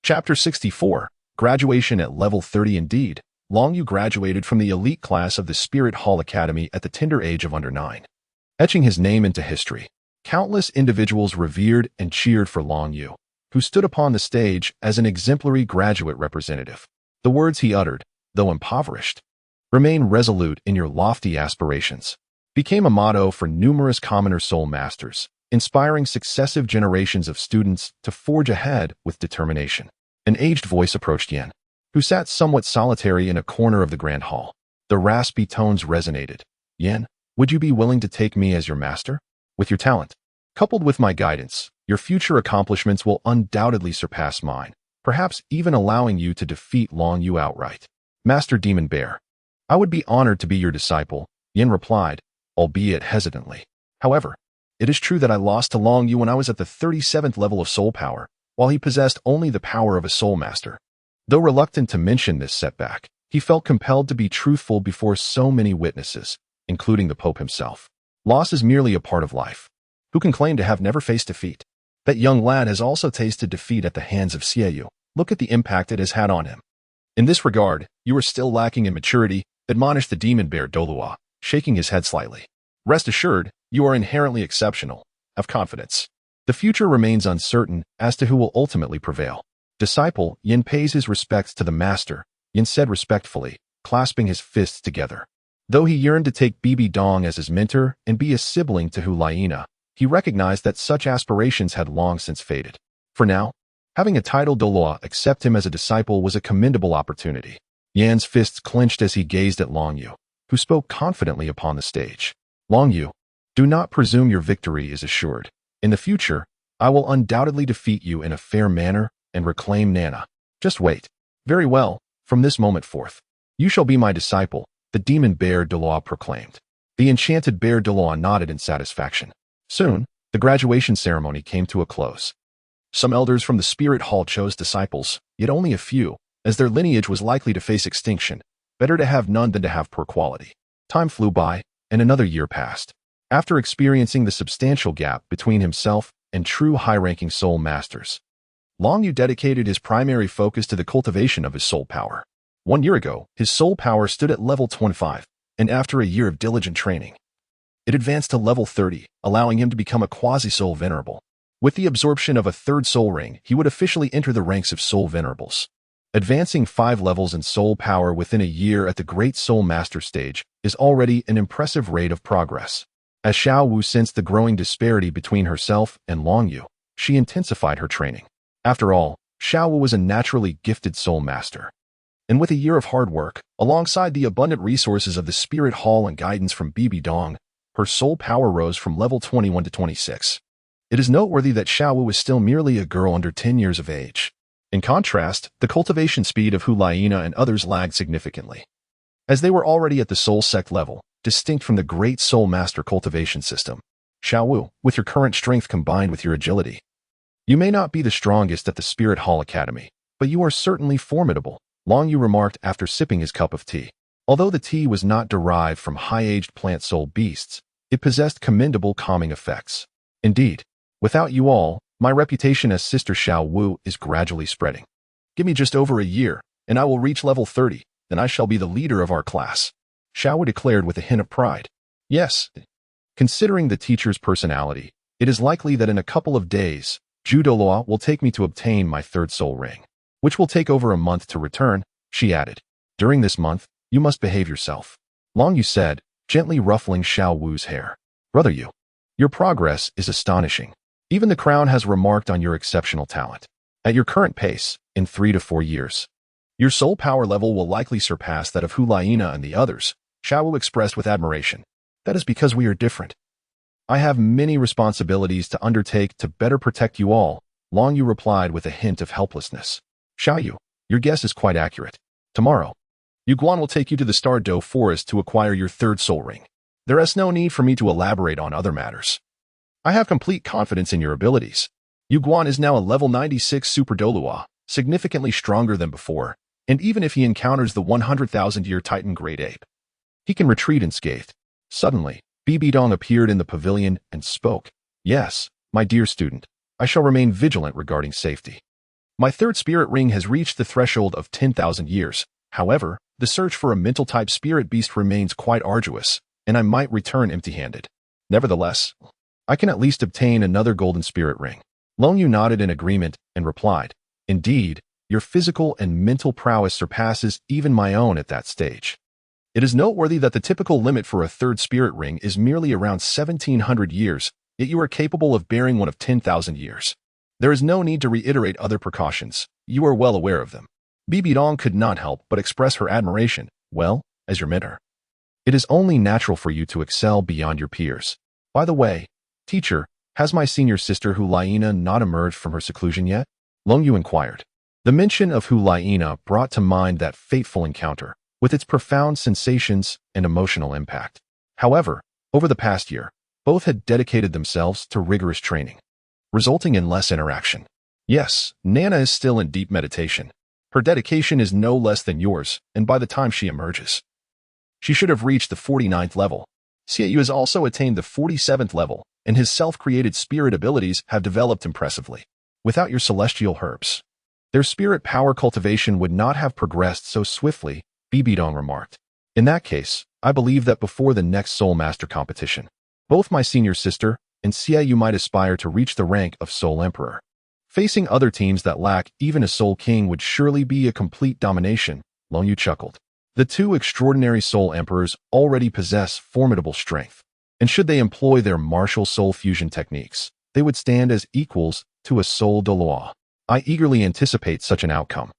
Chapter 64, Graduation at Level 30. Indeed, Long Yu graduated from the elite class of the Spirit Hall Academy at the tender age of under 9. Etching his name into history, countless individuals revered and cheered for Long Yu, who stood upon the stage as an exemplary graduate representative. The words he uttered, though impoverished, "Remain resolute in your lofty aspirations," became a motto for numerous commoner soul masters, inspiring successive generations of students to forge ahead with determination. An aged voice approached Yan, who sat somewhat solitary in a corner of the grand hall. The raspy tones resonated. Yan, would you be willing to take me as your master? With your talent, coupled with my guidance, your future accomplishments will undoubtedly surpass mine, perhaps even allowing you to defeat Long Yu outright. Master Demon Bear, I would be honored to be your disciple, Yin replied, albeit hesitantly. However, it is true that I lost to Long Yu when I was at the 37th level of soul power, while he possessed only the power of a soul master. Though reluctant to mention this setback, he felt compelled to be truthful before so many witnesses, including the Pope himself. Loss is merely a part of life. Who can claim to have never faced defeat? That young lad has also tasted defeat at the hands of Xiaoyu. Look at the impact it has had on him. In this regard, you are still lacking in maturity, admonished the demon bear Douluo, shaking his head slightly. Rest assured, you are inherently exceptional. Have confidence. The future remains uncertain as to who will ultimately prevail. Disciple Yin pays his respects to the master, Yin said respectfully, clasping his fists together. Though he yearned to take Bibi Dong as his mentor and be a sibling to Hu Laina, he recognized that such aspirations had long since faded. For now, having a titled Douluo accept him as a disciple was a commendable opportunity. Yan's fists clenched as he gazed at Long Yu, who spoke confidently upon the stage. Long Yu, do not presume your victory is assured. In the future, I will undoubtedly defeat you in a fair manner and reclaim Nana. Just wait. Very well, from this moment forth, you shall be my disciple, the demon bear Douluo proclaimed. The enchanted bear Douluo nodded in satisfaction. Soon, the graduation ceremony came to a close. Some elders from the spirit hall chose disciples, yet only a few, as their lineage was likely to face extinction. Better to have none than to have poor quality. Time flew by, and another year passed. After experiencing the substantial gap between himself and true high-ranking soul masters, Long Yu dedicated his primary focus to the cultivation of his soul power. 1 year ago, his soul power stood at level 25, and after a year of diligent training, it advanced to level 30, allowing him to become a quasi-soul venerable. With the absorption of a third soul ring, he would officially enter the ranks of soul venerables. Advancing 5 levels in soul power within a year at the Great Soul Master stage is already an impressive rate of progress. As Xiao Wu sensed the growing disparity between herself and Long Yu, she intensified her training. After all, Xiao Wu was a naturally gifted soul master. And with a year of hard work, alongside the abundant resources of the Spirit Hall and guidance from Bibi Dong, her soul power rose from level 21 to 26. It is noteworthy that Xiao Wu was still merely a girl under 10 years of age. In contrast, the cultivation speed of Hu Laina and others lagged significantly, as they were already at the soul sect level, distinct from the Great Soul Master cultivation system. Xiao Wu, with your current strength combined with your agility, you may not be the strongest at the Spirit Hall Academy, but you are certainly formidable, Long Yu remarked after sipping his cup of tea. Although the tea was not derived from high-aged plant soul beasts, it possessed commendable calming effects. Indeed, without you all, my reputation as Sister Xiao Wu is gradually spreading. Give me just over a year, and I will reach level 30, then I shall be the leader of our class, Xiao Wu declared with a hint of pride. Yes. Considering the teacher's personality, it is likely that in a couple of days, Douluo will take me to obtain my third soul ring, which will take over a month to return, she added. During this month, you must behave yourself, Long Yu said, gently ruffling Xiao Wu's hair. Brother Yu, your progress is astonishing. Even the crown has remarked on your exceptional talent. At your current pace, in 3 to 4 years, your soul power level will likely surpass that of Hu Laina and the others, Xiao Wu expressed with admiration. That is because we are different. I have many responsibilities to undertake to better protect you all, Long Yu replied with a hint of helplessness. Xiao Yu, your guess is quite accurate. Tomorrow, Yu Guan will take you to the Star Doe Forest to acquire your third soul ring. There is no need for me to elaborate on other matters. I have complete confidence in your abilities. Yu Guan is now a level 96 Super Douluo, significantly stronger than before, and even if he encounters the 100,000-year Titan Great Ape, he can retreat unscathed. Suddenly, Bibi Dong appeared in the pavilion and spoke. Yes, my dear student, I shall remain vigilant regarding safety. My third spirit ring has reached the threshold of 10,000 years. However, the search for a mental-type spirit beast remains quite arduous, and I might return empty-handed. Nevertheless, I can at least obtain another golden spirit ring. Long Yu nodded in agreement and replied, Indeed, your physical and mental prowess surpasses even my own at that stage. It is noteworthy that the typical limit for a third spirit ring is merely around 1,700 years, yet you are capable of bearing one of 10,000 years. There is no need to reiterate other precautions. You are well aware of them. Bibi Dong could not help but express her admiration. Well, as your mentor, it is only natural for you to excel beyond your peers. By the way, teacher, has my senior sister Hu Laina not emerged from her seclusion yet? Long Yu inquired. The mention of Hu Laina brought to mind that fateful encounter, with its profound sensations and emotional impact. However, over the past year, both had dedicated themselves to rigorous training, resulting in less interaction. Yes, Nana is still in deep meditation. Her dedication is no less than yours, and by the time she emerges, she should have reached the 49th level. Xiaoyu has also attained the 47th level, and his self-created spirit abilities have developed impressively. Without your celestial herbs, their spirit power cultivation would not have progressed so swiftly, Bibi Dong remarked. In that case, I believe that before the next Soul Master competition, both my senior sister and Xie you might aspire to reach the rank of Soul Emperor. Facing other teams that lack even a Soul King would surely be a complete domination, Long Yu chuckled. The two extraordinary Soul Emperors already possess formidable strength, and should they employ their martial soul fusion techniques, they would stand as equals to a Soul Douluo. I eagerly anticipate such an outcome.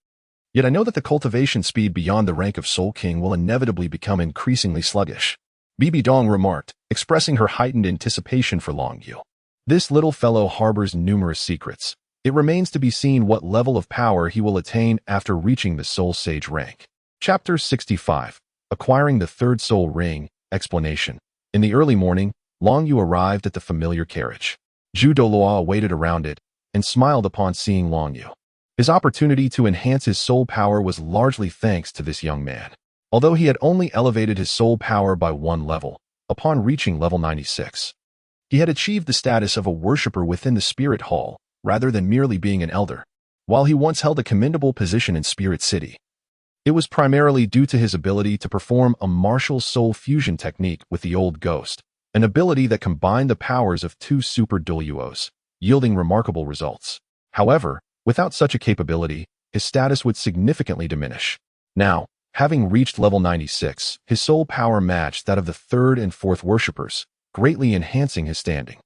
Yet I know that the cultivation speed beyond the rank of Soul King will inevitably become increasingly sluggish, Bibi Dong remarked, expressing her heightened anticipation for Long Yu. This little fellow harbors numerous secrets. It remains to be seen what level of power he will attain after reaching the Soul Sage rank. Chapter 65. Acquiring the Third Soul Ring. Explanation. In the early morning, Long Yu arrived at the familiar carriage. Zhu Douluo waited around it and smiled upon seeing Long Yu. His opportunity to enhance his soul power was largely thanks to this young man. Although he had only elevated his soul power by one level, upon reaching level 96, he had achieved the status of a worshipper within the Spirit Hall, rather than merely being an elder. While he once held a commendable position in Spirit City, it was primarily due to his ability to perform a martial soul fusion technique with the Old Ghost, an ability that combined the powers of two super Douluos, yielding remarkable results. However, without such a capability, his status would significantly diminish. Now, having reached level 96, his soul power matched that of the third and fourth worshippers, greatly enhancing his standing.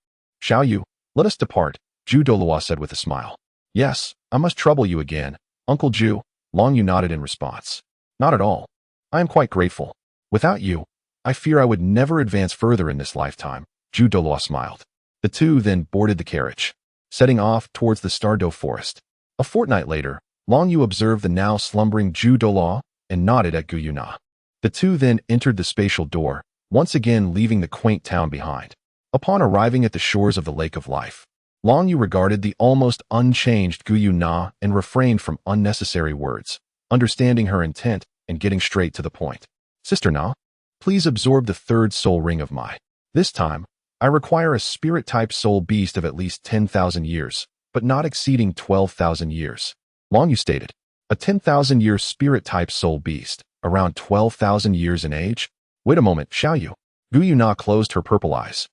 Xiaoyu, let us depart, Zhu Douluo said with a smile. Yes, I must trouble you again, Uncle Zhu, Long Yu nodded in response. Not at all. I am quite grateful. Without you, I fear I would never advance further in this lifetime, Zhu Douluo smiled. The two then boarded the carriage, setting off towards the Stardo Forest. A fortnight later, Long Yu observed the now slumbering Zhu Douluo and nodded at Gu Yuna. The two then entered the spatial door, once again leaving the quaint town behind. Upon arriving at the shores of the Lake of Life, Long Yu regarded the almost unchanged Gu Yuna and refrained from unnecessary words, understanding her intent and getting straight to the point. Sister Na, please absorb the third soul ring of my. This time, I require a spirit-type soul beast of at least 10,000 years, but not exceeding 12,000 years. Long Yu stated. A 10,000-year spirit-type soul beast, around 12,000 years in age? Wait a moment, Xiaoyu. Gu Yuna closed her purple eyes.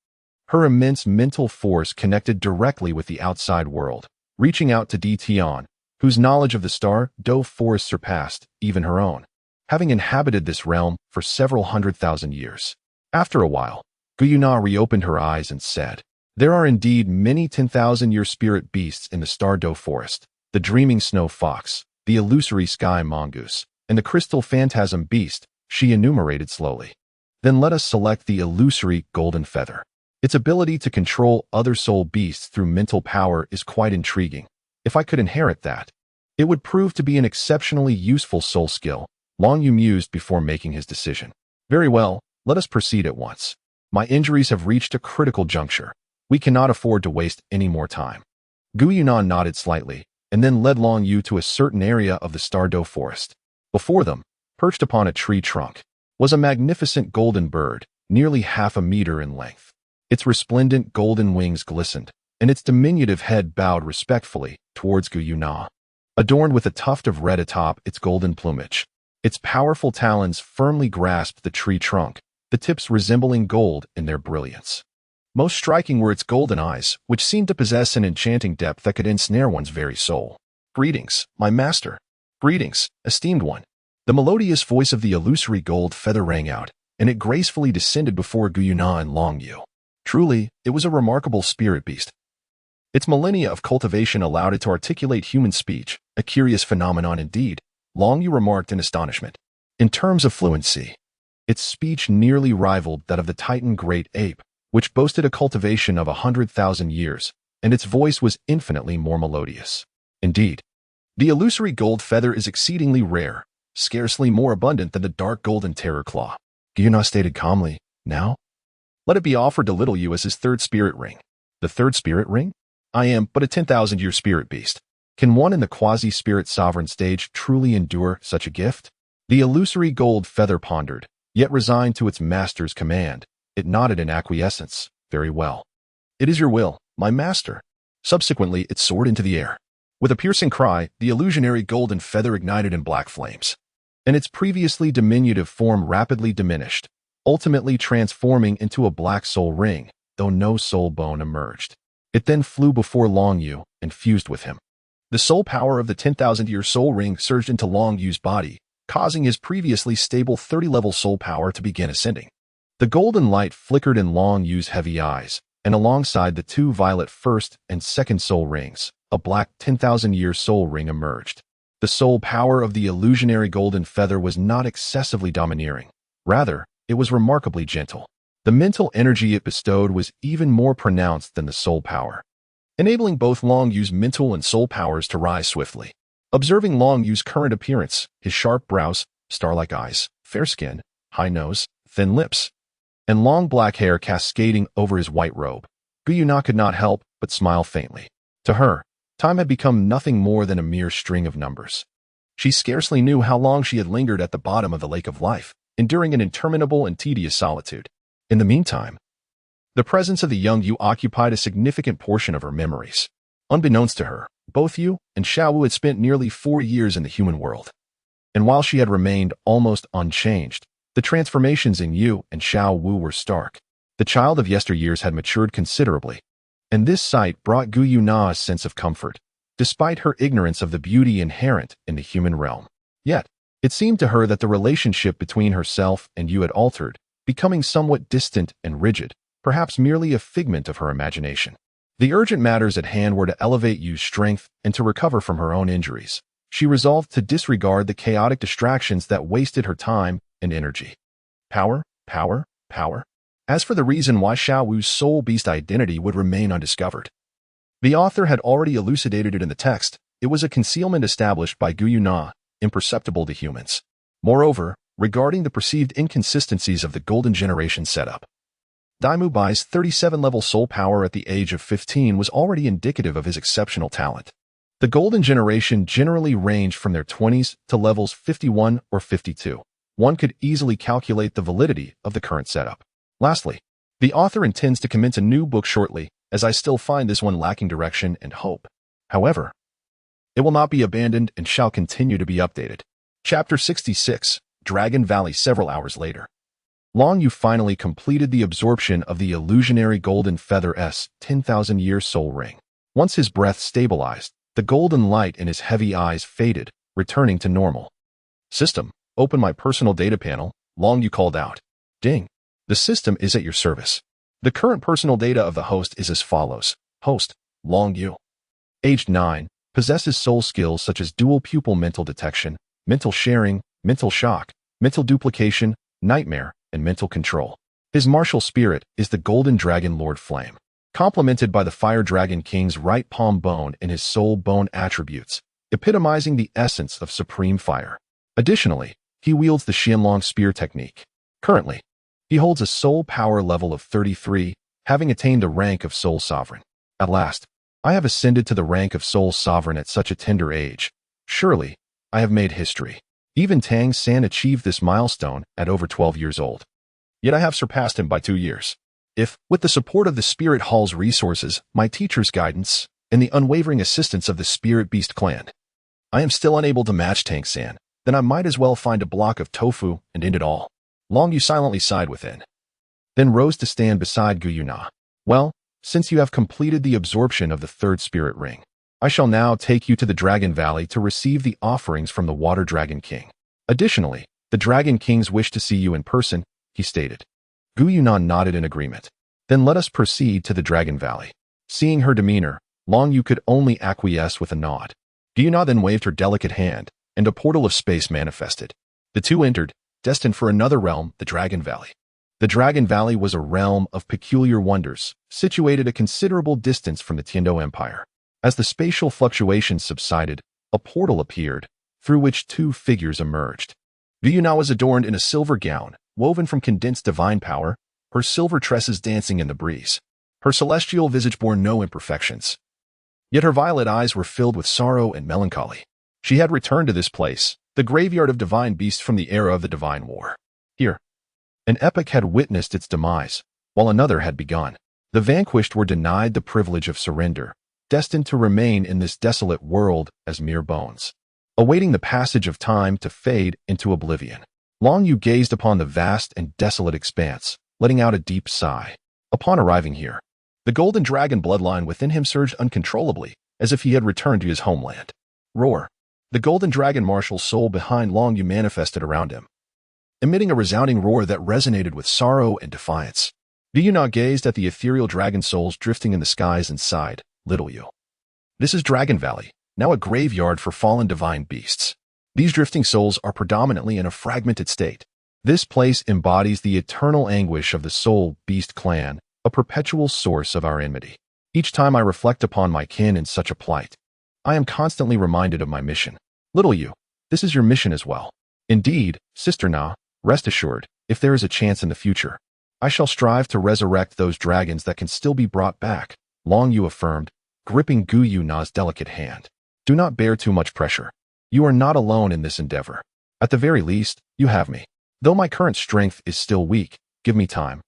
Her immense mental force connected directly with the outside world, reaching out to Di Tian, whose knowledge of the Star Do Forest surpassed even her own, having inhabited this realm for several 100,000 years. After a while, Gu Yuna reopened her eyes and said, there are indeed many 10,000-year spirit beasts in the Star Do Forest, the dreaming snow fox, the illusory sky mongoose, and the crystal phantasm beast, she enumerated slowly. Then let us select the illusory golden feather. Its ability to control other soul beasts through mental power is quite intriguing. If I could inherit that, it would prove to be an exceptionally useful soul skill, Long Yu mused before making his decision. Very well, let us proceed at once. My injuries have reached a critical juncture. We cannot afford to waste any more time. Gu Yuna nodded slightly, and then led Long Yu to a certain area of the Stardo Forest. Before them, perched upon a tree trunk, was a magnificent golden bird, nearly half a meter in length. Its resplendent golden wings glistened, and its diminutive head bowed respectfully towards Gu Yuna, adorned with a tuft of red atop its golden plumage. Its powerful talons firmly grasped the tree trunk, the tips resembling gold in their brilliance. Most striking were its golden eyes, which seemed to possess an enchanting depth that could ensnare one's very soul. Greetings, my master. Greetings, esteemed one. The melodious voice of the illusory gold feather rang out, and it gracefully descended before Gu Yuna and Long Yu. Truly, it was a remarkable spirit beast. Its millennia of cultivation allowed it to articulate human speech, a curious phenomenon indeed, Long Yu remarked in astonishment. In terms of fluency, its speech nearly rivaled that of the Titan great ape, which boasted a cultivation of 100,000 years, and its voice was infinitely more melodious. Indeed, the illusory gold feather is exceedingly rare, scarcely more abundant than the dark golden terror claw. Gu Yuna stated calmly, now? Let it be offered to little Yu as his third spirit ring. The third spirit ring? I am but a 10,000-year spirit beast. Can one in the quasi-spirit sovereign stage truly endure such a gift? The illusory gold feather pondered, yet resigned to its master's command. It nodded in acquiescence. Very well. It is your will, my master. Subsequently, it soared into the air. With a piercing cry, the illusionary golden feather ignited in black flames, and its previously diminutive form rapidly diminished, ultimately transforming into a black soul ring, though no soul bone emerged. It then flew before Long Yu and fused with him. The soul power of the 10,000-year soul ring surged into Long Yu's body, causing his previously stable 30-level soul power to begin ascending. The golden light flickered in Long Yu's heavy eyes, and alongside the two violet first and second soul rings, a black 10,000-year soul ring emerged. The soul power of the illusionary golden feather was not excessively domineering. Rather, it was remarkably gentle. The mental energy it bestowed was even more pronounced than the soul power, enabling both Long Yu's mental and soul powers to rise swiftly. Observing Long Yu's current appearance, his sharp brows, star-like eyes, fair skin, high nose, thin lips, and long black hair cascading over his white robe, Gu Yuna could not help but smile faintly. To her, time had become nothing more than a mere string of numbers. She scarcely knew how long she had lingered at the bottom of the lake of life, enduring an interminable and tedious solitude. In the meantime, the presence of the young Yu occupied a significant portion of her memories. Unbeknownst to her, both Yu and Xiaowu had spent nearly 4 years in the human world. And while she had remained almost unchanged, the transformations in Yu and Xiaowu were stark. The child of yesteryears had matured considerably, and this sight brought Gu Yuna a sense of comfort, despite her ignorance of the beauty inherent in the human realm. Yet, it seemed to her that the relationship between herself and Yu had altered, becoming somewhat distant and rigid, perhaps merely a figment of her imagination. The urgent matters at hand were to elevate Yu's strength and to recover from her own injuries. She resolved to disregard the chaotic distractions that wasted her time and energy. Power, power, power. As for the reason why Xiaowu's soul beast identity would remain undiscovered, the author had already elucidated it in the text. It was a concealment established by Gu Yuna, imperceptible to humans. Moreover, regarding the perceived inconsistencies of the Golden Generation setup, Daimu Bai's 37-level soul power at the age of 15 was already indicative of his exceptional talent. The Golden Generation generally ranged from their 20s to levels 51 or 52. One could easily calculate the validity of the current setup. Lastly, the author intends to commence a new book shortly, as I still find this one lacking direction and hope. However, it will not be abandoned and shall continue to be updated. Chapter 66, Dragon Valley. Several hours later, Long Yu finally completed the absorption of the illusionary golden feather's 10,000-year soul ring. Once his breath stabilized, the golden light in his heavy eyes faded, returning to normal. System, open my personal data panel, Long Yu called out. Ding. The system is at your service. The current personal data of the host is as follows. Host, Long Yu. Aged 9, possesses soul skills such as dual pupil mental detection, mental sharing, mental shock, mental duplication, nightmare, and mental control. His martial spirit is the Golden Dragon Lord Flame, complemented by the Fire Dragon King's right palm bone and his soul bone attributes, epitomizing the essence of supreme fire. Additionally, he wields the Xianlong spear technique. Currently, he holds a soul power level of 33, having attained the rank of Soul Sovereign. At last, I have ascended to the rank of Soul Sovereign at such a tender age. Surely, I have made history. Even Tang San achieved this milestone at over 12 years old. Yet I have surpassed him by 2 years. If, with the support of the Spirit Hall's resources, my teacher's guidance, and the unwavering assistance of the Spirit Beast clan, I am still unable to match Tang San, then I might as well find a block of tofu and end it all. Long Yu silently sighed within, then rose to stand beside Gu Yuna. Well, since you have completed the absorption of the third spirit ring, I shall now take you to the Dragon Valley to receive the offerings from the Water Dragon King. Additionally, the Dragon Kings wish to see you in person, he stated. Gu Yuna nodded in agreement. Then let us proceed to the Dragon Valley. Seeing her demeanor, Long Yu could only acquiesce with a nod. Gu Yuna then waved her delicate hand, and a portal of space manifested. The two entered, destined for another realm, the Dragon Valley. The Dragon Valley was a realm of peculiar wonders, situated a considerable distance from the Tiando Empire. As the spatial fluctuations subsided, a portal appeared, through which two figures emerged. Gu Yuna was adorned in a silver gown, woven from condensed divine power, her silver tresses dancing in the breeze. Her celestial visage bore no imperfections. Yet her violet eyes were filled with sorrow and melancholy. She had returned to this place, the graveyard of divine beasts from the era of the divine war. Here, an epoch had witnessed its demise, while another had begun. The vanquished were denied the privilege of surrender, destined to remain in this desolate world as mere bones, awaiting the passage of time to fade into oblivion. Long Yu gazed upon the vast and desolate expanse, letting out a deep sigh. Upon arriving here, the Golden Dragon Bloodline within him surged uncontrollably, as if he had returned to his homeland. Roar! The Golden Dragon martial soul behind Long Yu manifested around him, emitting a resounding roar that resonated with sorrow and defiance. Yu Yuntao gazed at the ethereal dragon souls drifting in the skies and sighed, "Little Yu. This is Dragon Valley, now a graveyard for fallen divine beasts. These drifting souls are predominantly in a fragmented state. This place embodies the eternal anguish of the soul beast clan, a perpetual source of our enmity. Each time I reflect upon my kin in such a plight, I am constantly reminded of my mission. Little Yu, this is your mission as well. Indeed, Sister Na, rest assured, if there is a chance in the future, I shall strive to resurrect those dragons that can still be brought back," Long Yu affirmed, gripping Gu Yu Na's delicate hand. "Do not bear too much pressure. You are not alone in this endeavor. At the very least, you have me. Though my current strength is still weak, give me time,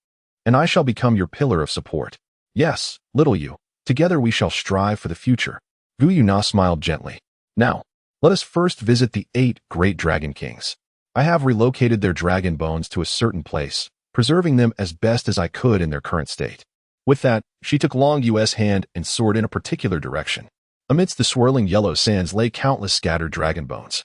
and I shall become your pillar of support. Yes, Little Yu, together we shall strive for the future." Gu Yu Na smiled gently. "Now, let us first visit the 8 great dragon kings. I have relocated their dragon bones to a certain place, preserving them as best as I could in their current state." With that, she took Long Yu's hand and soared in a particular direction. Amidst the swirling yellow sands lay countless scattered dragon bones,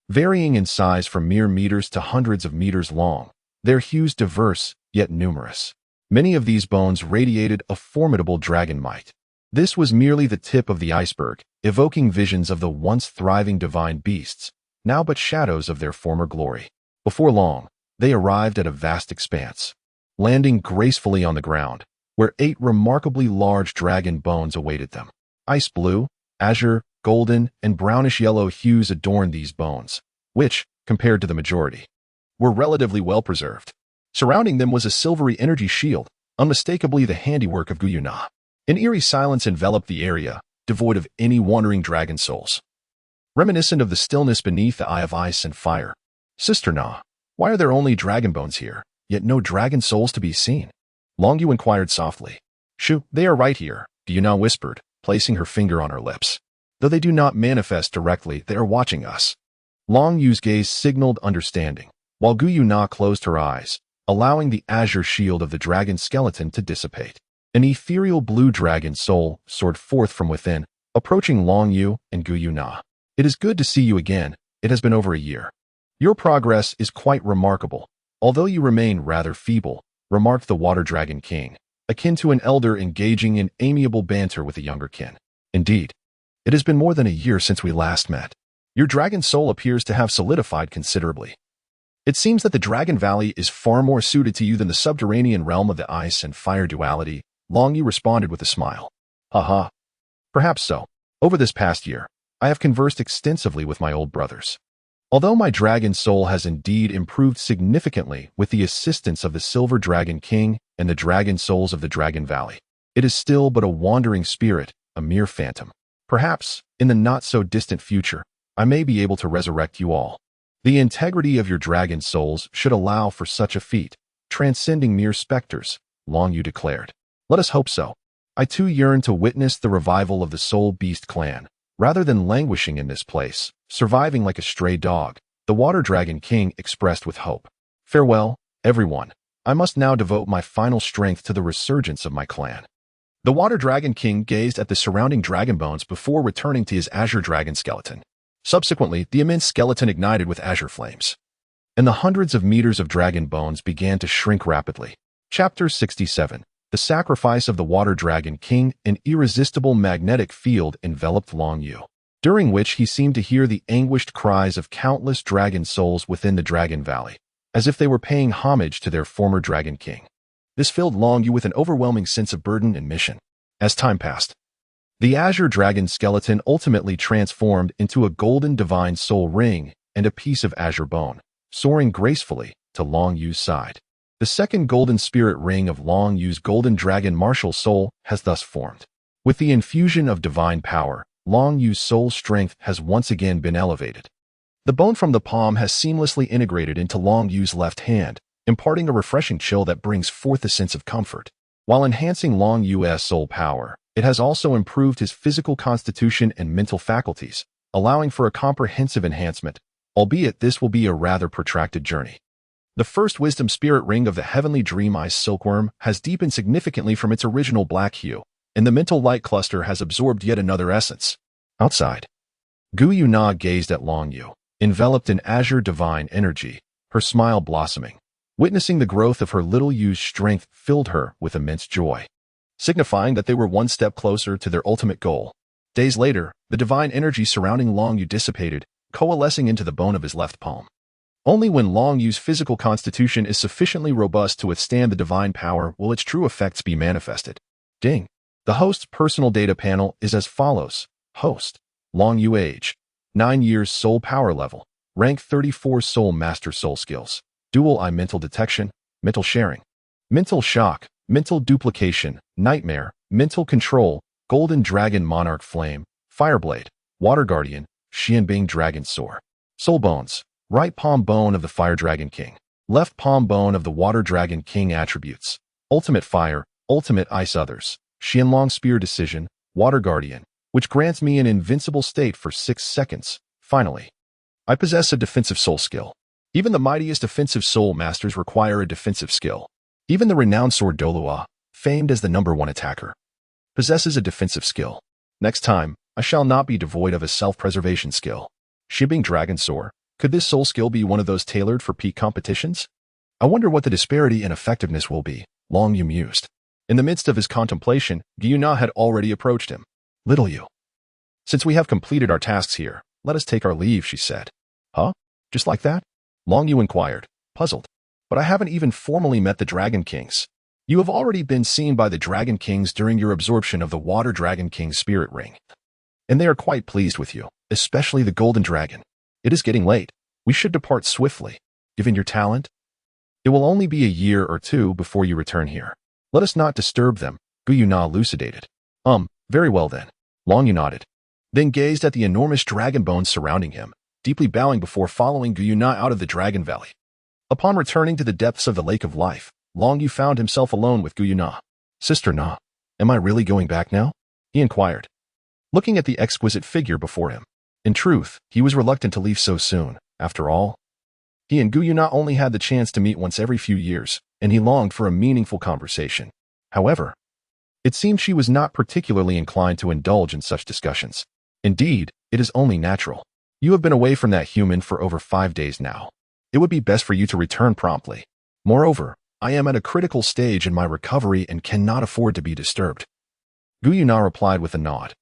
varying in size from mere meters to hundreds of meters long, their hues diverse yet numerous. Many of these bones radiated a formidable dragon might. This was merely the tip of the iceberg, evoking visions of the once thriving divine beasts, now but shadows of their former glory. Before long, they arrived at a vast expanse, landing gracefully on the ground, where 8 remarkably large dragon bones awaited them. Ice blue, azure, golden, and brownish-yellow hues adorned these bones, which, compared to the majority, were relatively well preserved. Surrounding them was a silvery energy shield, unmistakably the handiwork of Gu Yu Na. An eerie silence enveloped the area, devoid of any wandering dragon souls, reminiscent of the stillness beneath the eye of ice and fire. "Sister Na, why are there only dragon bones here, yet no dragon souls to be seen?" Long Yu inquired softly. "Shoo, they are right here," Gu Yu Na whispered, placing her finger on her lips. "Though they do not manifest directly, they are watching us." Long Yu's gaze signaled understanding, while Gu Yu Na closed her eyes, allowing the azure shield of the dragon skeleton to dissipate. An ethereal blue dragon soul soared forth from within, approaching Long Yu and Gu Yu Na. "It is good to see you again. It has been over a year. Your progress is quite remarkable, although you remain rather feeble," remarked the Water Dragon King, akin to an elder engaging in amiable banter with a younger kin. "Indeed, it has been more than a year since we last met. Your dragon soul appears to have solidified considerably. It seems that the Dragon Valley is far more suited to you than the subterranean realm of the ice and fire duality," Long Yu responded with a smile. "Haha. Perhaps so. Over this past year, I have conversed extensively with my old brothers. Although my dragon soul has indeed improved significantly with the assistance of the Silver Dragon King and the dragon souls of the Dragon Valley, it is still but a wandering spirit, a mere phantom. Perhaps, in the not-so-distant future, I may be able to resurrect you all. The integrity of your dragon souls should allow for such a feat, transcending mere specters," Long Yu declared. "Let us hope so. I too yearn to witness the revival of the Soul Beast clan, rather than languishing in this place, surviving like a stray dog," the Water Dragon King expressed with hope. "Farewell, everyone. I must now devote my final strength to the resurgence of my clan." The Water Dragon King gazed at the surrounding dragon bones before returning to his azure dragon skeleton. Subsequently, the immense skeleton ignited with azure flames, and the hundreds of meters of dragon bones began to shrink rapidly. Chapter 67. The Sacrifice of the Water Dragon King. An irresistible magnetic field enveloped Long Yu, during which he seemed to hear the anguished cries of countless dragon souls within the Dragon Valley, as if they were paying homage to their former Dragon King. This filled Long Yu with an overwhelming sense of burden and mission. As time passed, the azure dragon skeleton ultimately transformed into a golden divine soul ring and a piece of azure bone, soaring gracefully to Long Yu's side. The second golden spirit ring of Long Yu's golden dragon martial soul has thus formed. With the infusion of divine power, Long Yu's soul strength has once again been elevated. The bone from the palm has seamlessly integrated into Long Yu's left hand, imparting a refreshing chill that brings forth a sense of comfort. While enhancing Long Yu's soul power, it has also improved his physical constitution and mental faculties, allowing for a comprehensive enhancement, albeit this will be a rather protracted journey. The first wisdom spirit ring of the heavenly dream eye silkworm has deepened significantly from its original black hue, and the mental light cluster has absorbed yet another essence. Outside, Gu Yuna gazed at Long Yu, enveloped in azure divine energy, her smile blossoming. Witnessing the growth of her little Yu's strength filled her with immense joy, signifying that they were one step closer to their ultimate goal. Days later, the divine energy surrounding Long Yu dissipated, coalescing into the bone of his left palm. Only when Long Yu's physical constitution is sufficiently robust to withstand the divine power will its true effects be manifested. Ding. The host's personal data panel is as follows. Host. Long Yu age. 9 years soul power level. Rank 34 soul master soul skills. Dual eye mental detection. Mental sharing. Mental shock. Mental duplication. Nightmare. Mental control. Golden Dragon Monarch Flame. Fireblade. Water Guardian. Xianbing Dragon Soar. Soul bones. Right palm bone of the Fire Dragon King. Left palm bone of the Water Dragon King attributes. Ultimate Fire, Ultimate Ice Others. Xianlong Spear Decision, Water Guardian, which grants me an invincible state for 6 seconds. Finally, I possess a defensive soul skill. Even the mightiest offensive soul masters require a defensive skill. Even the renowned sword Douluo, famed as the #1 attacker, possesses a defensive skill. Next time, I shall not be devoid of a self-preservation skill. Xianbing Dragon Soar. Could this soul skill be one of those tailored for peak competitions? I wonder what the disparity in effectiveness will be, Long Yu mused. In the midst of his contemplation, Gu Yuna had already approached him. Little Yu. Since we have completed our tasks here, let us take our leave, she said. Huh? Just like that? Long Yu inquired, puzzled. But I haven't even formally met the Dragon Kings. You have already been seen by the Dragon Kings during your absorption of the Water Dragon King's spirit ring. And they are quite pleased with you, especially the Golden Dragon. It is getting late. We should depart swiftly. Given your talent, it will only be a year or 2 before you return here. Let us not disturb them, Gu Yuna elucidated. Very well then. Long Yu nodded, then gazed at the enormous dragon bones surrounding him, deeply bowing before following Gu Yuna out of the Dragon Valley. Upon returning to the depths of the Lake of Life, Long Yu found himself alone with Gu Yuna. Sister Na, am I really going back now? He inquired, looking at the exquisite figure before him. In truth, he was reluctant to leave so soon. After all, he and Gu Yuna only had the chance to meet once every few years, and he longed for a meaningful conversation. However, it seemed she was not particularly inclined to indulge in such discussions. Indeed, it is only natural. You have been away from that human for over 5 days now. It would be best for you to return promptly. Moreover, I am at a critical stage in my recovery and cannot afford to be disturbed. Gu Yuna replied with a nod.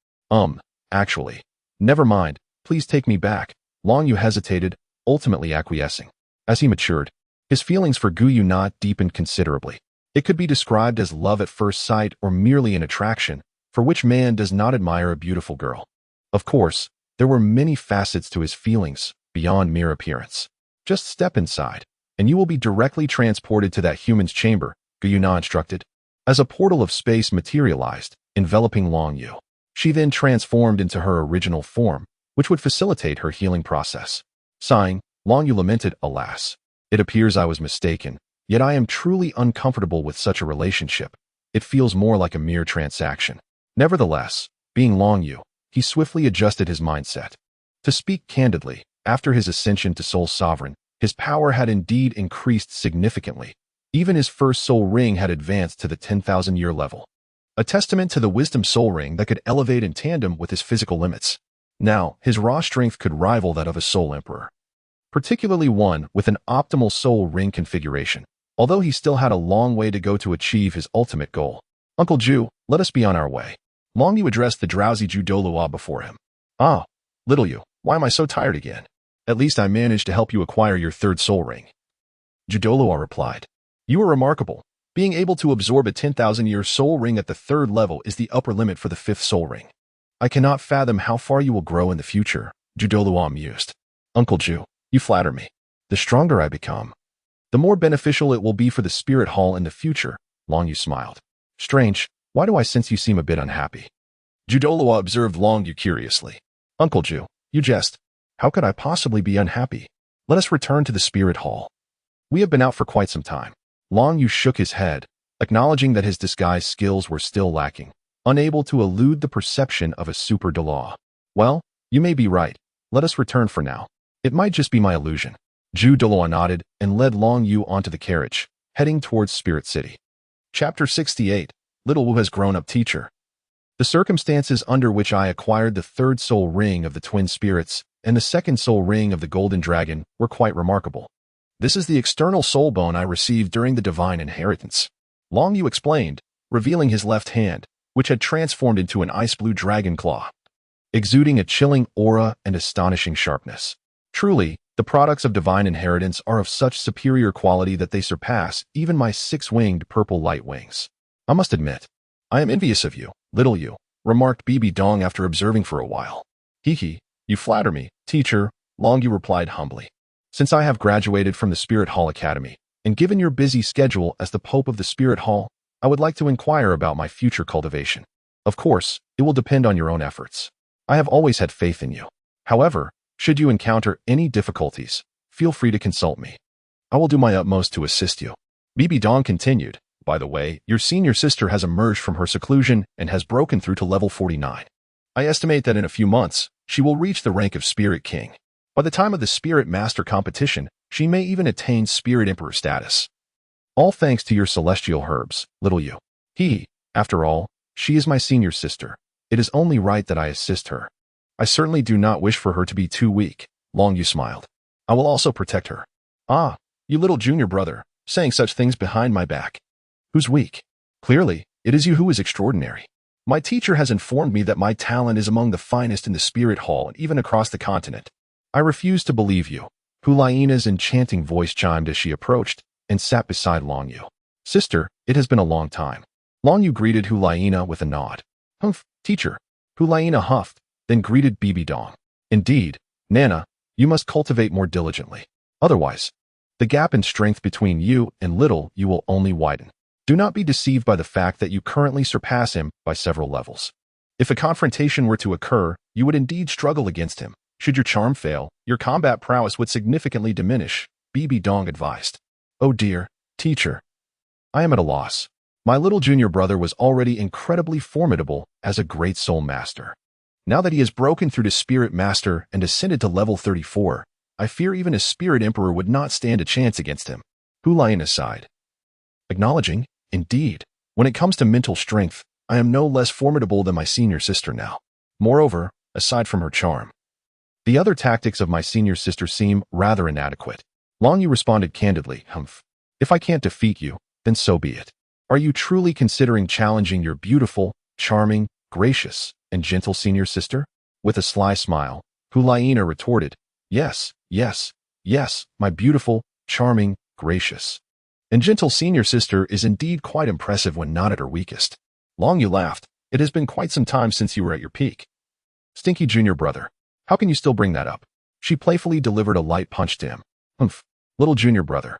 Actually, never mind. Please take me back. Long Yu hesitated, ultimately acquiescing. As he matured, his feelings for Gu Yuna deepened considerably. It could be described as love at first sight or merely an attraction, for which man does not admire a beautiful girl. Of course, there were many facets to his feelings, beyond mere appearance. Just step inside, and you will be directly transported to that human's chamber, Gu Yuna instructed. As a portal of space materialized, enveloping Long Yu, she then transformed into her original form, which would facilitate her healing process. Sighing, Long Yu lamented, alas, it appears I was mistaken, yet I am truly uncomfortable with such a relationship. It feels more like a mere transaction. Nevertheless, being Long Yu, he swiftly adjusted his mindset. To speak candidly, after his ascension to Soul Sovereign, his power had indeed increased significantly. Even his first soul ring had advanced to the 10,000-year level, a testament to the wisdom soul ring that could elevate in tandem with his physical limits. Now, his raw strength could rival that of a soul emperor, particularly one with an optimal soul ring configuration, although he still had a long way to go to achieve his ultimate goal. Uncle Ju, let us be on our way. Long Yu addressed the drowsy Ju Douluo before him. Ah, little Yu, why am I so tired again? At least I managed to help you acquire your 3rd soul ring. Ju Douluo replied. You are remarkable. Being able to absorb a 10,000-year soul ring at the 3rd level is the upper limit for the 5th soul ring. I cannot fathom how far you will grow in the future, Ju Douluo mused. Uncle Ju, you flatter me. The stronger I become, the more beneficial it will be for the spirit hall in the future, Long Yu smiled. Strange, why do I sense you seem a bit unhappy? Ju Douluo observed Long Yu curiously. Uncle Ju, you jest. How could I possibly be unhappy? Let us return to the spirit hall. We have been out for quite some time. Long Yu shook his head, acknowledging that his disguise skills were still lacking, unable to elude the perception of a super Douluo. Well, you may be right. Let us return for now. It might just be my illusion. Douluo nodded and led Long Yu onto the carriage, heading towards Spirit City. Chapter 68. Little Wu has grown up teacher. The circumstances under which I acquired the third soul ring of the twin spirits and the second soul ring of the Golden Dragon were quite remarkable. This is the external soul bone I received during the divine inheritance. Long Yu explained, revealing his left hand, which had transformed into an ice-blue dragon claw, exuding a chilling aura and astonishing sharpness. Truly, the products of divine inheritance are of such superior quality that they surpass even my six-winged purple light wings. I must admit, I am envious of you, little Yu, remarked Bibi Dong after observing for a while. Hee, you flatter me, teacher, Long Yu replied humbly. Since I have graduated from the Spirit Hall Academy, and given your busy schedule as the Pope of the Spirit Hall, I would like to inquire about my future cultivation. Of course, it will depend on your own efforts. I have always had faith in you. However, should you encounter any difficulties, feel free to consult me. I will do my utmost to assist you. Bibi Dong continued, by the way, your senior sister has emerged from her seclusion and has broken through to level 49. I estimate that in a few months, she will reach the rank of Spirit King. By the time of the Spirit Master competition, she may even attain Spirit Emperor status. All thanks to your celestial herbs, little Yu. After all, she is my senior sister. It is only right that I assist her. I certainly do not wish for her to be too weak, Long Yu smiled. I will also protect her. Ah, you little junior brother, saying such things behind my back. Who's weak? Clearly, it is you who is extraordinary. My teacher has informed me that my talent is among the finest in the Spirit Hall and even across the continent. I refuse to believe you. Hulaina's enchanting voice chimed as she approached and sat beside Long Yu. Sister, it has been a long time. Long Yu greeted Hulaina with a nod. Humph, teacher. Hulaina huffed, then greeted Bibi Dong. Indeed, Nana, you must cultivate more diligently. Otherwise, the gap in strength between you and little Yu will only widen. Do not be deceived by the fact that you currently surpass him by several levels. If a confrontation were to occur, you would indeed struggle against him. Should your charm fail, your combat prowess would significantly diminish, Bibi Dong advised. Oh dear, teacher. I am at a loss. My little junior brother was already incredibly formidable as a great soul master. Now that he has broken through to Spirit Master and ascended to level 34, I fear even a Spirit Emperor would not stand a chance against him. Hulaina sighed. Acknowledging, indeed, when it comes to mental strength, I am no less formidable than my senior sister now. Moreover, aside from her charm, the other tactics of my senior sister seem rather inadequate. Long Yu responded candidly, Humph. If I can't defeat you, then so be it. Are you truly considering challenging your beautiful, charming, gracious, and gentle senior sister? With a sly smile, Hulaina retorted, Yes, my beautiful, charming, gracious, and gentle senior sister is indeed quite impressive when not at her weakest. Long Yu laughed. It has been quite some time since you were at your peak. Stinky junior brother, how can you still bring that up? She playfully delivered a light punch to him. Humph, little junior brother.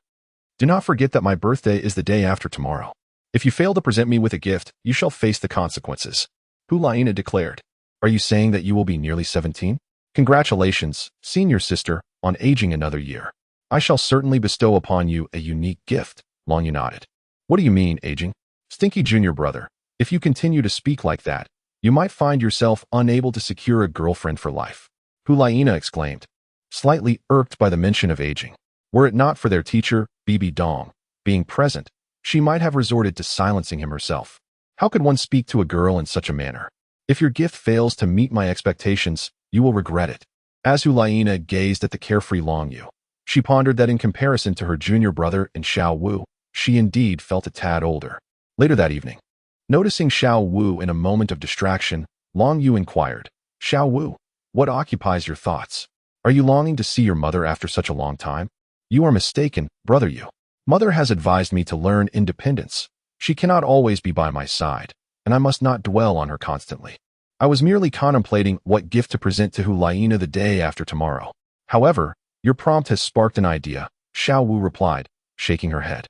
Do not forget that my birthday is the day after tomorrow. If you fail to present me with a gift, you shall face the consequences. Hulaina declared. Are you saying that you will be nearly 17? Congratulations, senior sister, on aging another year. I shall certainly bestow upon you a unique gift, Long Yu nodded. What do you mean, aging? Stinky junior brother, if you continue to speak like that, you might find yourself unable to secure a girlfriend for life. Hulaina exclaimed, slightly irked by the mention of aging. Were it not for their teacher, Bibi Dong, being present, she might have resorted to silencing him herself. How could one speak to a girl in such a manner? If your gift fails to meet my expectations, you will regret it. As Hulaina gazed at the carefree Long Yu, she pondered that in comparison to her junior brother and Xiao Wu, she indeed felt a tad older. Later that evening, noticing Xiao Wu in a moment of distraction, Long Yu inquired, Xiao Wu, what occupies your thoughts? Are you longing to see your mother after such a long time? You are mistaken, brother Yu. Mother has advised me to learn independence. She cannot always be by my side, and I must not dwell on her constantly. I was merely contemplating what gift to present to Hulaina the day after tomorrow. However, your prompt has sparked an idea, Xiao Wu replied, shaking her head.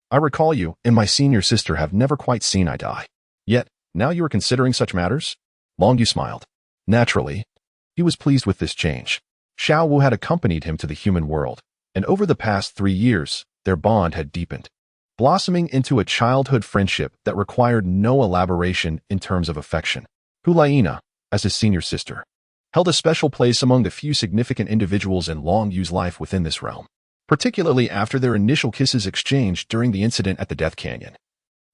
I recall you and my senior sister have never quite seen eye to eye. Yet, now you are considering such matters? Long Yu smiled. Naturally, he was pleased with this change. Xiao Wu had accompanied him to the human world, and over the past 3 years, their bond had deepened, blossoming into a childhood friendship that required no elaboration in terms of affection. Hulaina, as his senior sister, held a special place among the few significant individuals in Long Yu's life within this realm, particularly after their initial kisses exchanged during the incident at the Death Canyon.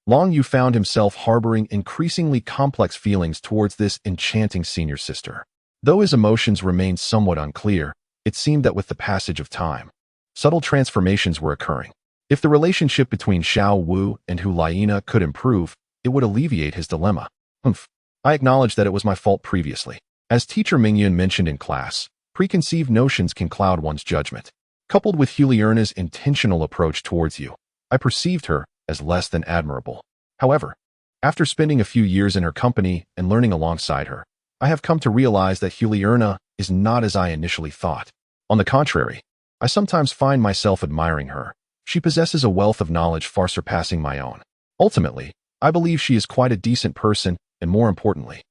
Long Yu found himself harboring increasingly complex feelings towards this enchanting senior sister. Though his emotions remained somewhat unclear, it seemed that with the passage of time, subtle transformations were occurring. If the relationship between Xiao Wu and Hu Laina could improve, it would alleviate his dilemma. I acknowledge that it was my fault previously. As teacher Mingyun mentioned in class, preconceived notions can cloud one's judgment. Coupled with Hulierna's intentional approach towards you, I perceived her as less than admirable. However, after spending a few years in her company and learning alongside her, I have come to realize that Hulierna is not as I initially thought. On the contrary, I sometimes find myself admiring her. She possesses a wealth of knowledge far surpassing my own. Ultimately, I believe she is quite a decent person, and more importantly,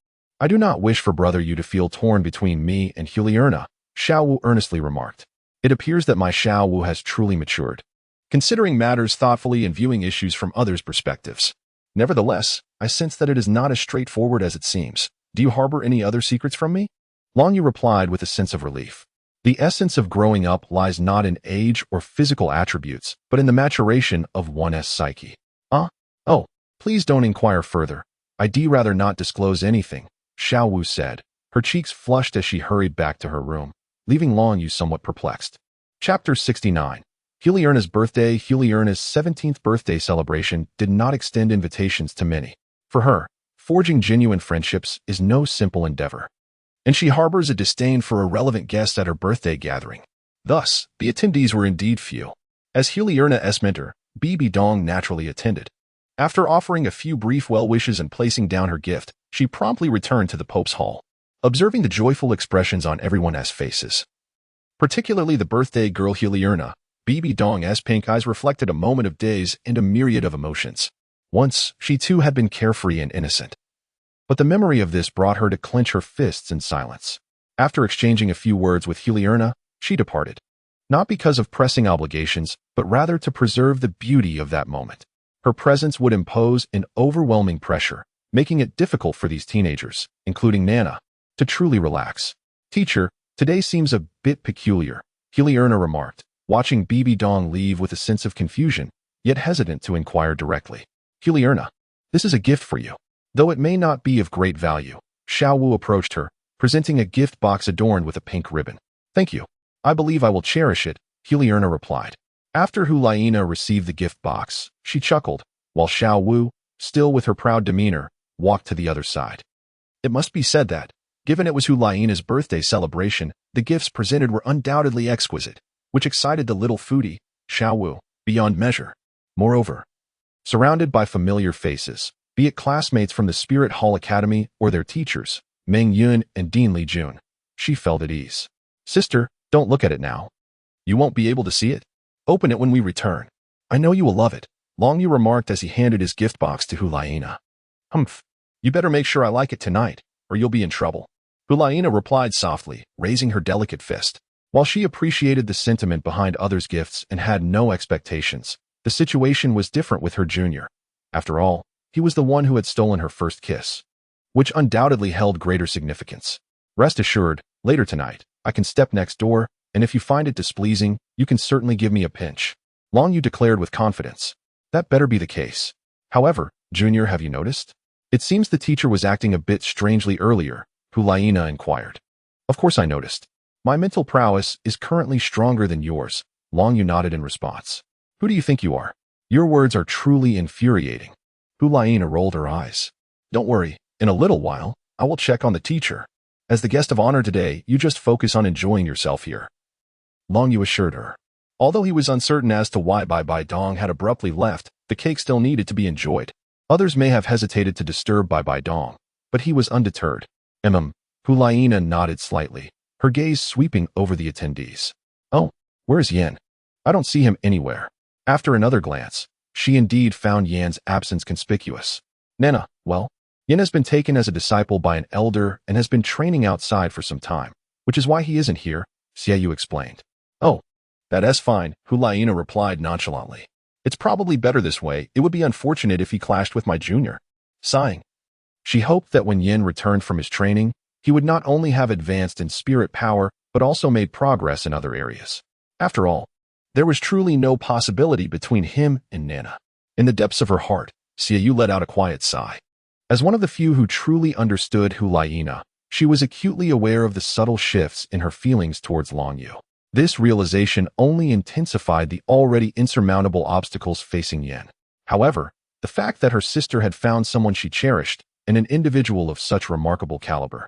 I do not wish for Brother Yu to feel torn between me and Hulierna, Xiao Wu earnestly remarked. It appears that my Xiao Wu has truly matured, considering matters thoughtfully and viewing issues from others' perspectives. Nevertheless, I sense that it is not as straightforward as it seems. Do you harbor any other secrets from me? Long Yu replied with a sense of relief. The essence of growing up lies not in age or physical attributes, but in the maturation of one's psyche. Oh, please don't inquire further. I'd rather not disclose anything, Xiao Wu said. Her cheeks flushed as she hurried back to her room, leaving Long Yu somewhat perplexed. Chapter 69. Hulierna's birthday. Hulierna's 17th birthday celebration did not extend invitations to many. For her, forging genuine friendships is no simple endeavor, and she harbors a disdain for irrelevant guests at her birthday gathering. Thus, the attendees were indeed few. As Hulierna's mentor, Bibi Dong naturally attended. After offering a few brief well wishes and placing down her gift, she promptly returned to the Pope's Hall, observing the joyful expressions on everyone's faces. Particularly the birthday girl Hulierna, Bibi Dong's pink eyes reflected a moment of daze and a myriad of emotions. Once, she too had been carefree and innocent. But the memory of this brought her to clench her fists in silence. After exchanging a few words with Hulierna, she departed. Not because of pressing obligations, but rather to preserve the beauty of that moment. Her presence would impose an overwhelming pressure, making it difficult for these teenagers, including Nana, to truly relax. Teacher, today seems a bit peculiar, Hulierna remarked, watching Bibi Dong leave with a sense of confusion, yet hesitant to inquire directly. Hulierna, this is a gift for you. Though it may not be of great value, Xiao Wu approached her, presenting a gift box adorned with a pink ribbon. Thank you. I believe I will cherish it, Hulierna replied. After Hu Laina received the gift box, she chuckled, while Xiao Wu, still with her proud demeanor, walked to the other side. It must be said that, given it was Hu Laina's birthday celebration, the gifts presented were undoubtedly exquisite, which excited the little foodie, Xiao Wu, beyond measure. Moreover, surrounded by familiar faces, be it classmates from the Spirit Hall Academy or their teachers, Meng Yun and Dean Li Jun, she felt at ease. Sister, don't look at it now. You won't be able to see it. Open it when we return. I know you will love it, Long Yu remarked as he handed his gift box to Hu Laina. Humph. You better make sure I like it tonight, or you'll be in trouble. Hu Laina replied softly, raising her delicate fist. While she appreciated the sentiment behind others' gifts and had no expectations, the situation was different with her junior. After all, he was the one who had stolen her first kiss, which undoubtedly held greater significance. Rest assured, later tonight, I can step next door, and if you find it displeasing, you can certainly give me a pinch, Long Yu declared with confidence. That better be the case. However, Junior, have you noticed? It seems the teacher was acting a bit strangely earlier, Hu Laina inquired. Of course I noticed. My mental prowess is currently stronger than yours, Long Yu nodded in response. Who do you think you are? Your words are truly infuriating. Hu Laina rolled her eyes. Don't worry, in a little while, I will check on the teacher. As the guest of honor today, you just focus on enjoying yourself here, Long Yu assured her. Although he was uncertain as to why Bai Dong had abruptly left, the cake still needed to be enjoyed. Others may have hesitated to disturb Bai Dong, but he was undeterred. Hu Laina nodded slightly, her gaze sweeping over the attendees. Oh, where's Yan? I don't see him anywhere. After another glance, she indeed found Yan's absence conspicuous. Nana, well, Yan has been taken as a disciple by an elder and has been training outside for some time, which is why he isn't here, Xiaoyu explained. Oh, that's fine, Hu Laina replied nonchalantly. It's probably better this way. It would be unfortunate if he clashed with my junior. Sighing, she hoped that when Yin returned from his training, he would not only have advanced in spirit power, but also made progress in other areas. After all, there was truly no possibility between him and Nana. In the depths of her heart, Xiaoyu let out a quiet sigh. As one of the few who truly understood Hulayina, she was acutely aware of the subtle shifts in her feelings towards Longyu. This realization only intensified the already insurmountable obstacles facing Yan. However, the fact that her sister had found someone she cherished, and an individual of such remarkable caliber,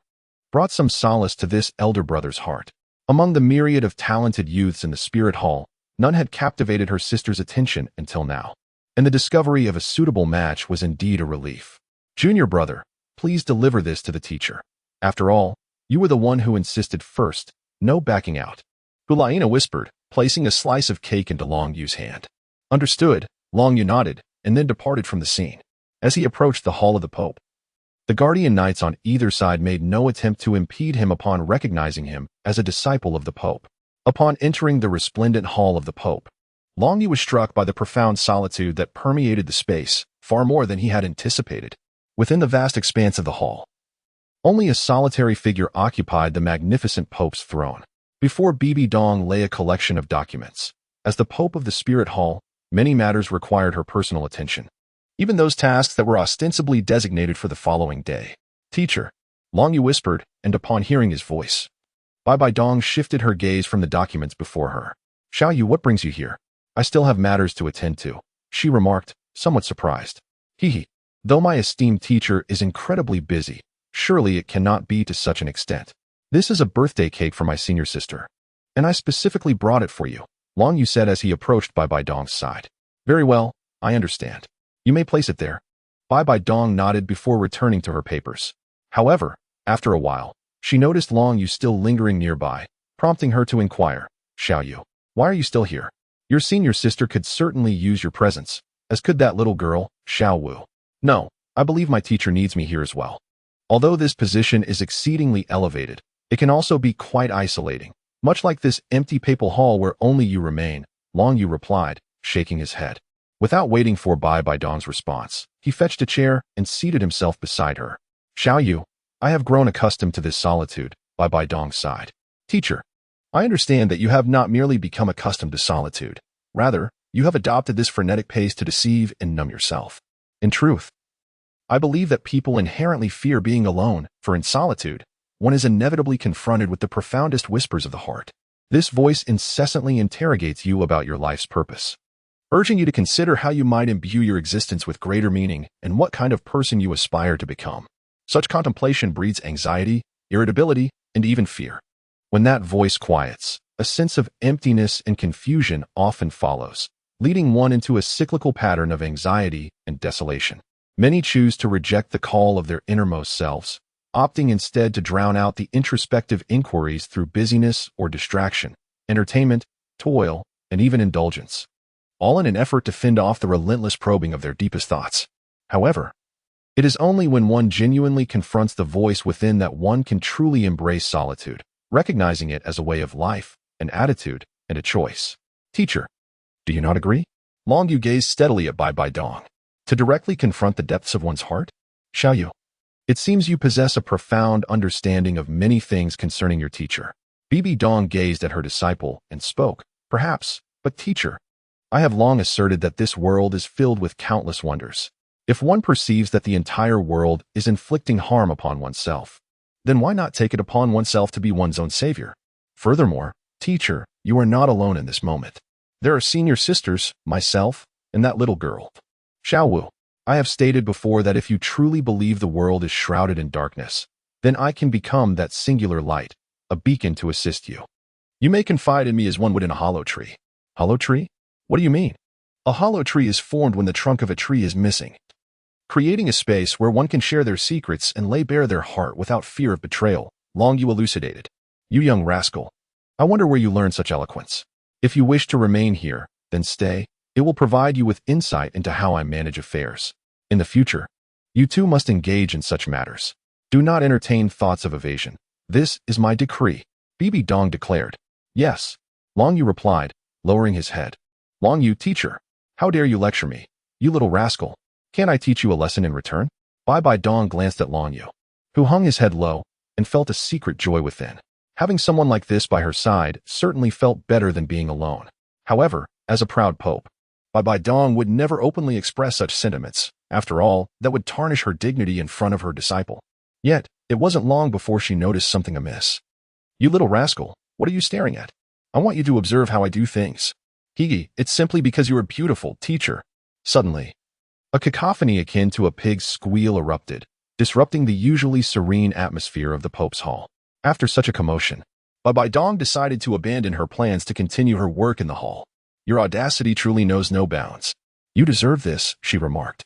brought some solace to this elder brother's heart. Among the myriad of talented youths in the spirit hall, none had captivated her sister's attention until now, and the discovery of a suitable match was indeed a relief. Junior brother, please deliver this to the teacher. After all, you were the one who insisted first, no backing out. Hulayina whispered, placing a slice of cake into Longyu's hand. Understood, Longyu nodded, and then departed from the scene. As he approached the hall of the Pope, the guardian knights on either side made no attempt to impede him upon recognizing him as a disciple of the Pope. Upon entering the resplendent hall of the Pope, Longyu was struck by the profound solitude that permeated the space, far more than he had anticipated. Within the vast expanse of the hall, only a solitary figure occupied the magnificent Pope's throne. Before Bibi Dong lay a collection of documents. As the Pope of the Spirit Hall, many matters required her personal attention, even those tasks that were ostensibly designated for the following day. Teacher, Longyu whispered, and upon hearing his voice, Bibi Dong shifted her gaze from the documents before her. Xiaoyu, what brings you here? I still have matters to attend to, she remarked, somewhat surprised. Hehe. Though my esteemed teacher is incredibly busy, surely it cannot be to such an extent. This is a birthday cake for my senior sister, and I specifically brought it for you, Longyu said as he approached Bibi Dong's side. Very well, I understand. You may place it there. Bibi Dong nodded before returning to her papers. However, after a while, she noticed Longyu still lingering nearby, prompting her to inquire, Xiaoyu, why are you still here? Your senior sister could certainly use your presence, as could that little girl, Xiaowu. No, I believe my teacher needs me here as well. Although this position is exceedingly elevated, it can also be quite isolating, much like this empty papal hall where only you remain, Longyu replied, shaking his head. Without waiting for Bibi Dong's response, he fetched a chair and seated himself beside her. Xiaoyu, I have grown accustomed to this solitude, Bibi Dong sighed. Teacher, I understand that you have not merely become accustomed to solitude. Rather, you have adopted this frenetic pace to deceive and numb yourself. In truth, I believe that people inherently fear being alone, for in solitude, one is inevitably confronted with the profoundest whispers of the heart. This voice incessantly interrogates you about your life's purpose, urging you to consider how you might imbue your existence with greater meaning and what kind of person you aspire to become. Such contemplation breeds anxiety, irritability, and even fear. When that voice quiets, a sense of emptiness and confusion often follows, leading one into a cyclical pattern of anxiety and desolation. Many choose to reject the call of their innermost selves, opting instead to drown out the introspective inquiries through busyness or distraction, entertainment, toil, and even indulgence, all in an effort to fend off the relentless probing of their deepest thoughts. However, it is only when one genuinely confronts the voice within that one can truly embrace solitude, recognizing it as a way of life, an attitude, and a choice. Teacher, do you not agree? Longyu gazed steadily at Bibi Dong. To directly confront the depths of one's heart? Xiaoyu, it seems you possess a profound understanding of many things concerning your teacher. Bibi Dong gazed at her disciple and spoke, perhaps, but teacher, I have long asserted that this world is filled with countless wonders. If one perceives that the entire world is inflicting harm upon oneself, then why not take it upon oneself to be one's own savior? Furthermore, teacher, you are not alone in this moment. There are senior sisters, myself, and that little girl. Xiaowu, I have stated before that if you truly believe the world is shrouded in darkness, then I can become that singular light, a beacon to assist you. You may confide in me as one would in a hollow tree. Hollow tree? What do you mean? A hollow tree is formed when the trunk of a tree is missing, creating a space where one can share their secrets and lay bare their heart without fear of betrayal, Longyu elucidated. You young rascal, I wonder where you learned such eloquence. If you wish to remain here, then stay. It will provide you with insight into how I manage affairs. In the future, you too must engage in such matters. Do not entertain thoughts of evasion. This is my decree, Bibi Dong declared. Yes, Longyu replied, lowering his head. Longyu, teacher, how dare you lecture me? You little rascal. Can't I teach you a lesson in return? Bibi Dong glanced at Longyu, who hung his head low, and felt a secret joy within. Having someone like this by her side certainly felt better than being alone. However, as a proud pope, Bai Dong would never openly express such sentiments. After all, that would tarnish her dignity in front of her disciple. Yet, it wasn't long before she noticed something amiss. "You little rascal, what are you staring at? I want you to observe how I do things." "Higi, it's simply because you are beautiful, teacher." Suddenly, a cacophony akin to a pig's squeal erupted, disrupting the usually serene atmosphere of the Pope's hall. After such a commotion, Bai Dong decided to abandon her plans to continue her work in the hall. "Your audacity truly knows no bounds." "You deserve this," she remarked,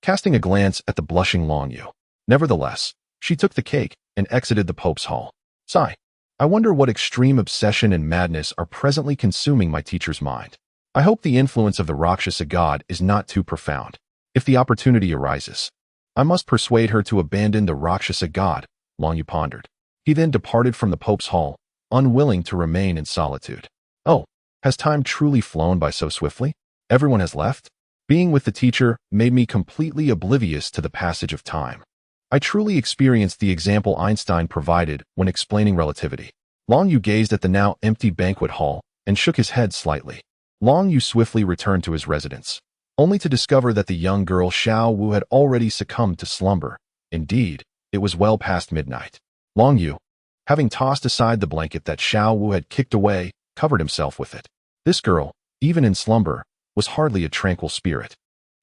casting a glance at the blushing Long Yu. Nevertheless, she took the cake and exited the Pope's hall. Sigh. "I wonder what extreme obsession and madness are presently consuming my teacher's mind. I hope the influence of the Rakshasa god is not too profound. If the opportunity arises, I must persuade her to abandon the Rakshasa god," Long Yu pondered. He then departed from the Pope's hall, unwilling to remain in solitude. Oh, has time truly flown by so swiftly? Everyone has left? Being with the teacher made me completely oblivious to the passage of time. I truly experienced the example Einstein provided when explaining relativity. Long Yu gazed at the now empty banquet hall and shook his head slightly. Long Yu swiftly returned to his residence, only to discover that the young girl Xiao Wu had already succumbed to slumber. Indeed, it was well past midnight. Long Yu, having tossed aside the blanket that Xiao Wu had kicked away, covered himself with it. This girl, even in slumber, was hardly a tranquil spirit.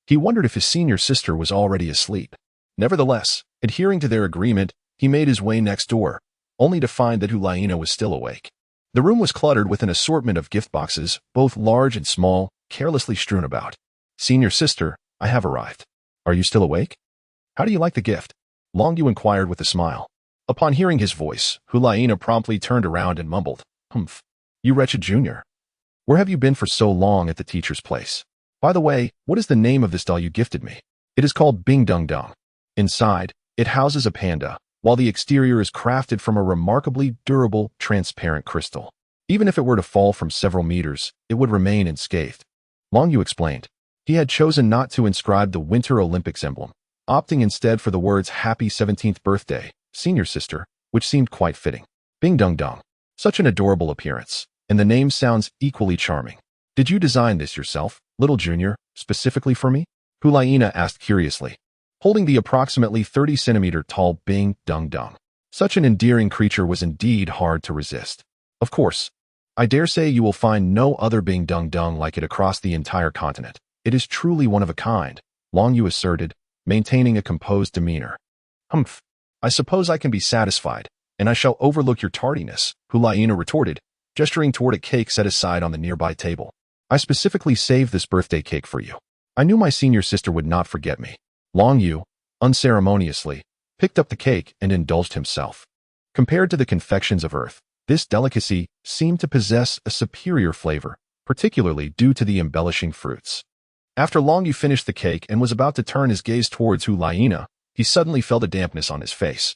He wondered if his senior sister was already asleep. Nevertheless, adhering to their agreement, he made his way next door, only to find that Hulaina was still awake. The room was cluttered with an assortment of gift boxes, both large and small, carelessly strewn about. "Senior sister, I have arrived. Are you still awake? How do you like the gift?" Long Yu inquired with a smile. Upon hearing his voice, Hulaina promptly turned around and mumbled, "Humph. You wretched junior. Where have you been for so long at the teacher's place? By the way, what is the name of this doll you gifted me?" "It is called Bing Dung Dung. Inside, it houses a panda, while the exterior is crafted from a remarkably durable, transparent crystal. Even if it were to fall from several meters, it would remain unscathed." Long Yu explained. He had chosen not to inscribe the Winter Olympics emblem, opting instead for the words "Happy 17th birthday, senior sister," which seemed quite fitting. Bing Dung Dung. Such an adorable appearance, and the name sounds equally charming. "Did you design this yourself, little junior, specifically for me?" Hulaina asked curiously, holding the approximately 30-centimeter tall Bing Dung Dung. Such an endearing creature was indeed hard to resist. "Of course. I dare say you will find no other Bing Dung Dung like it across the entire continent. It is truly one of a kind," Long Yu asserted, maintaining a composed demeanor. "Humph. I suppose I can be satisfied, and I shall overlook your tardiness," Hulaina retorted, gesturing toward a cake set aside on the nearby table. "I specifically saved this birthday cake for you. I knew my senior sister would not forget me." Long Yu, unceremoniously, picked up the cake and indulged himself. Compared to the confections of earth, this delicacy seemed to possess a superior flavor, particularly due to the embellishing fruits. After Long Yu finished the cake and was about to turn his gaze towards Hulaina, he suddenly felt a dampness on his face,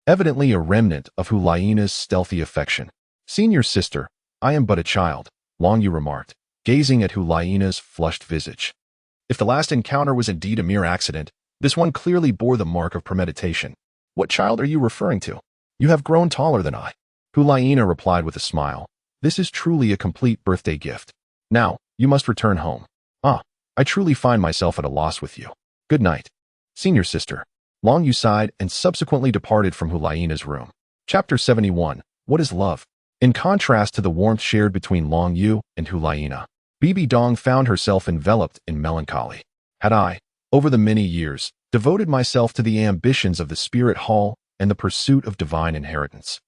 evidently a remnant of Hulaina's stealthy affection. "Senior sister, I am but a child," Long Yu remarked, gazing at Hulaina's flushed visage. If the last encounter was indeed a mere accident, this one clearly bore the mark of premeditation. "What child are you referring to? You have grown taller than I," Hulaina replied with a smile. "This is truly a complete birthday gift. Now, you must return home." "Ah, I truly find myself at a loss with you. Good night, senior sister." Long Yu sighed and subsequently departed from Hulaina's room. Chapter 71. What is love? In contrast to the warmth shared between Long Yu and Hulaina, Bibi Dong found herself enveloped in melancholy. Had I, over the many years, devoted myself to the ambitions of the spirit hall and the pursuit of divine inheritance,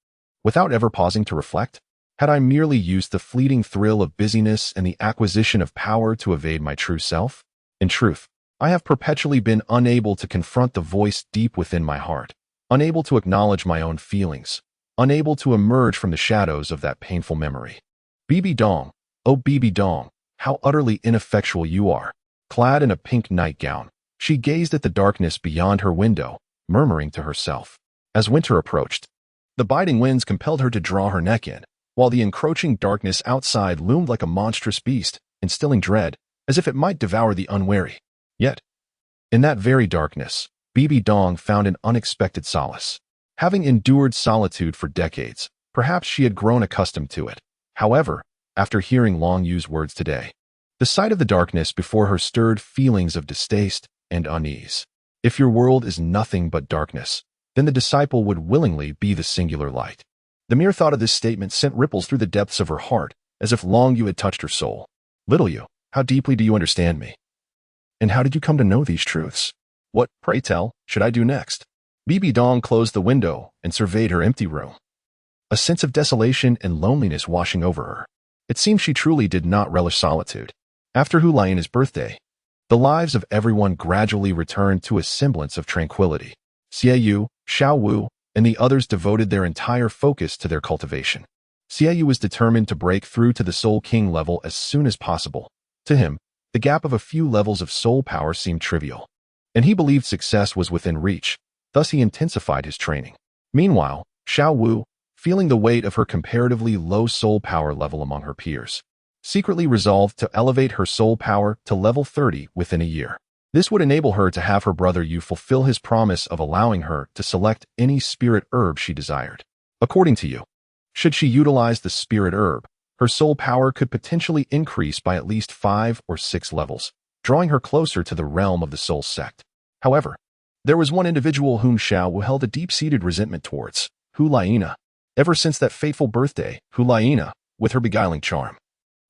without ever pausing to reflect? Had I merely used the fleeting thrill of busyness and the acquisition of power to evade my true self? In truth, I have perpetually been unable to confront the voice deep within my heart, unable to acknowledge my own feelings, unable to emerge from the shadows of that painful memory. Bibi Dong, oh Bibi Dong, how utterly ineffectual you are. Clad in a pink nightgown, she gazed at the darkness beyond her window, murmuring to herself. As winter approached, the biting winds compelled her to draw her neck in, while the encroaching darkness outside loomed like a monstrous beast, instilling dread, as if it might devour the unwary. Yet, in that very darkness, Bibi Dong found an unexpected solace. Having endured solitude for decades, perhaps she had grown accustomed to it. However, after hearing Long Yu's words today, the sight of the darkness before her stirred feelings of distaste and unease. If your world is nothing but darkness, then the disciple would willingly be the singular light. The mere thought of this statement sent ripples through the depths of her heart, as if Long Yu had touched her soul. Little Yu, how deeply do you understand me? And how did you come to know these truths? What, pray tell, should I do next? Bibi Dong closed the window and surveyed her empty room. A sense of desolation and loneliness washing over her. It seemed she truly did not relish solitude. After Hu Laiana's birthday, the lives of everyone gradually returned to a semblance of tranquility. Xie Yu, Xiao Wu, and the others devoted their entire focus to their cultivation. Xie Yu was determined to break through to the Soul King level as soon as possible. To him, the gap of a few levels of soul power seemed trivial, and he believed success was within reach, thus he intensified his training. Meanwhile, Xiao Wu, feeling the weight of her comparatively low soul power level among her peers, secretly resolved to elevate her soul power to level 30 within a year. This would enable her to have her brother Yu fulfill his promise of allowing her to select any spirit herb she desired. According to Yu, should she utilize the spirit herb, her soul power could potentially increase by at least 5 or 6 levels, drawing her closer to the realm of the soul sect. However, there was one individual whom Xiao Wu held a deep-seated resentment towards, Hu Laiana. Ever since that fateful birthday, Hu Laiana, with her beguiling charm,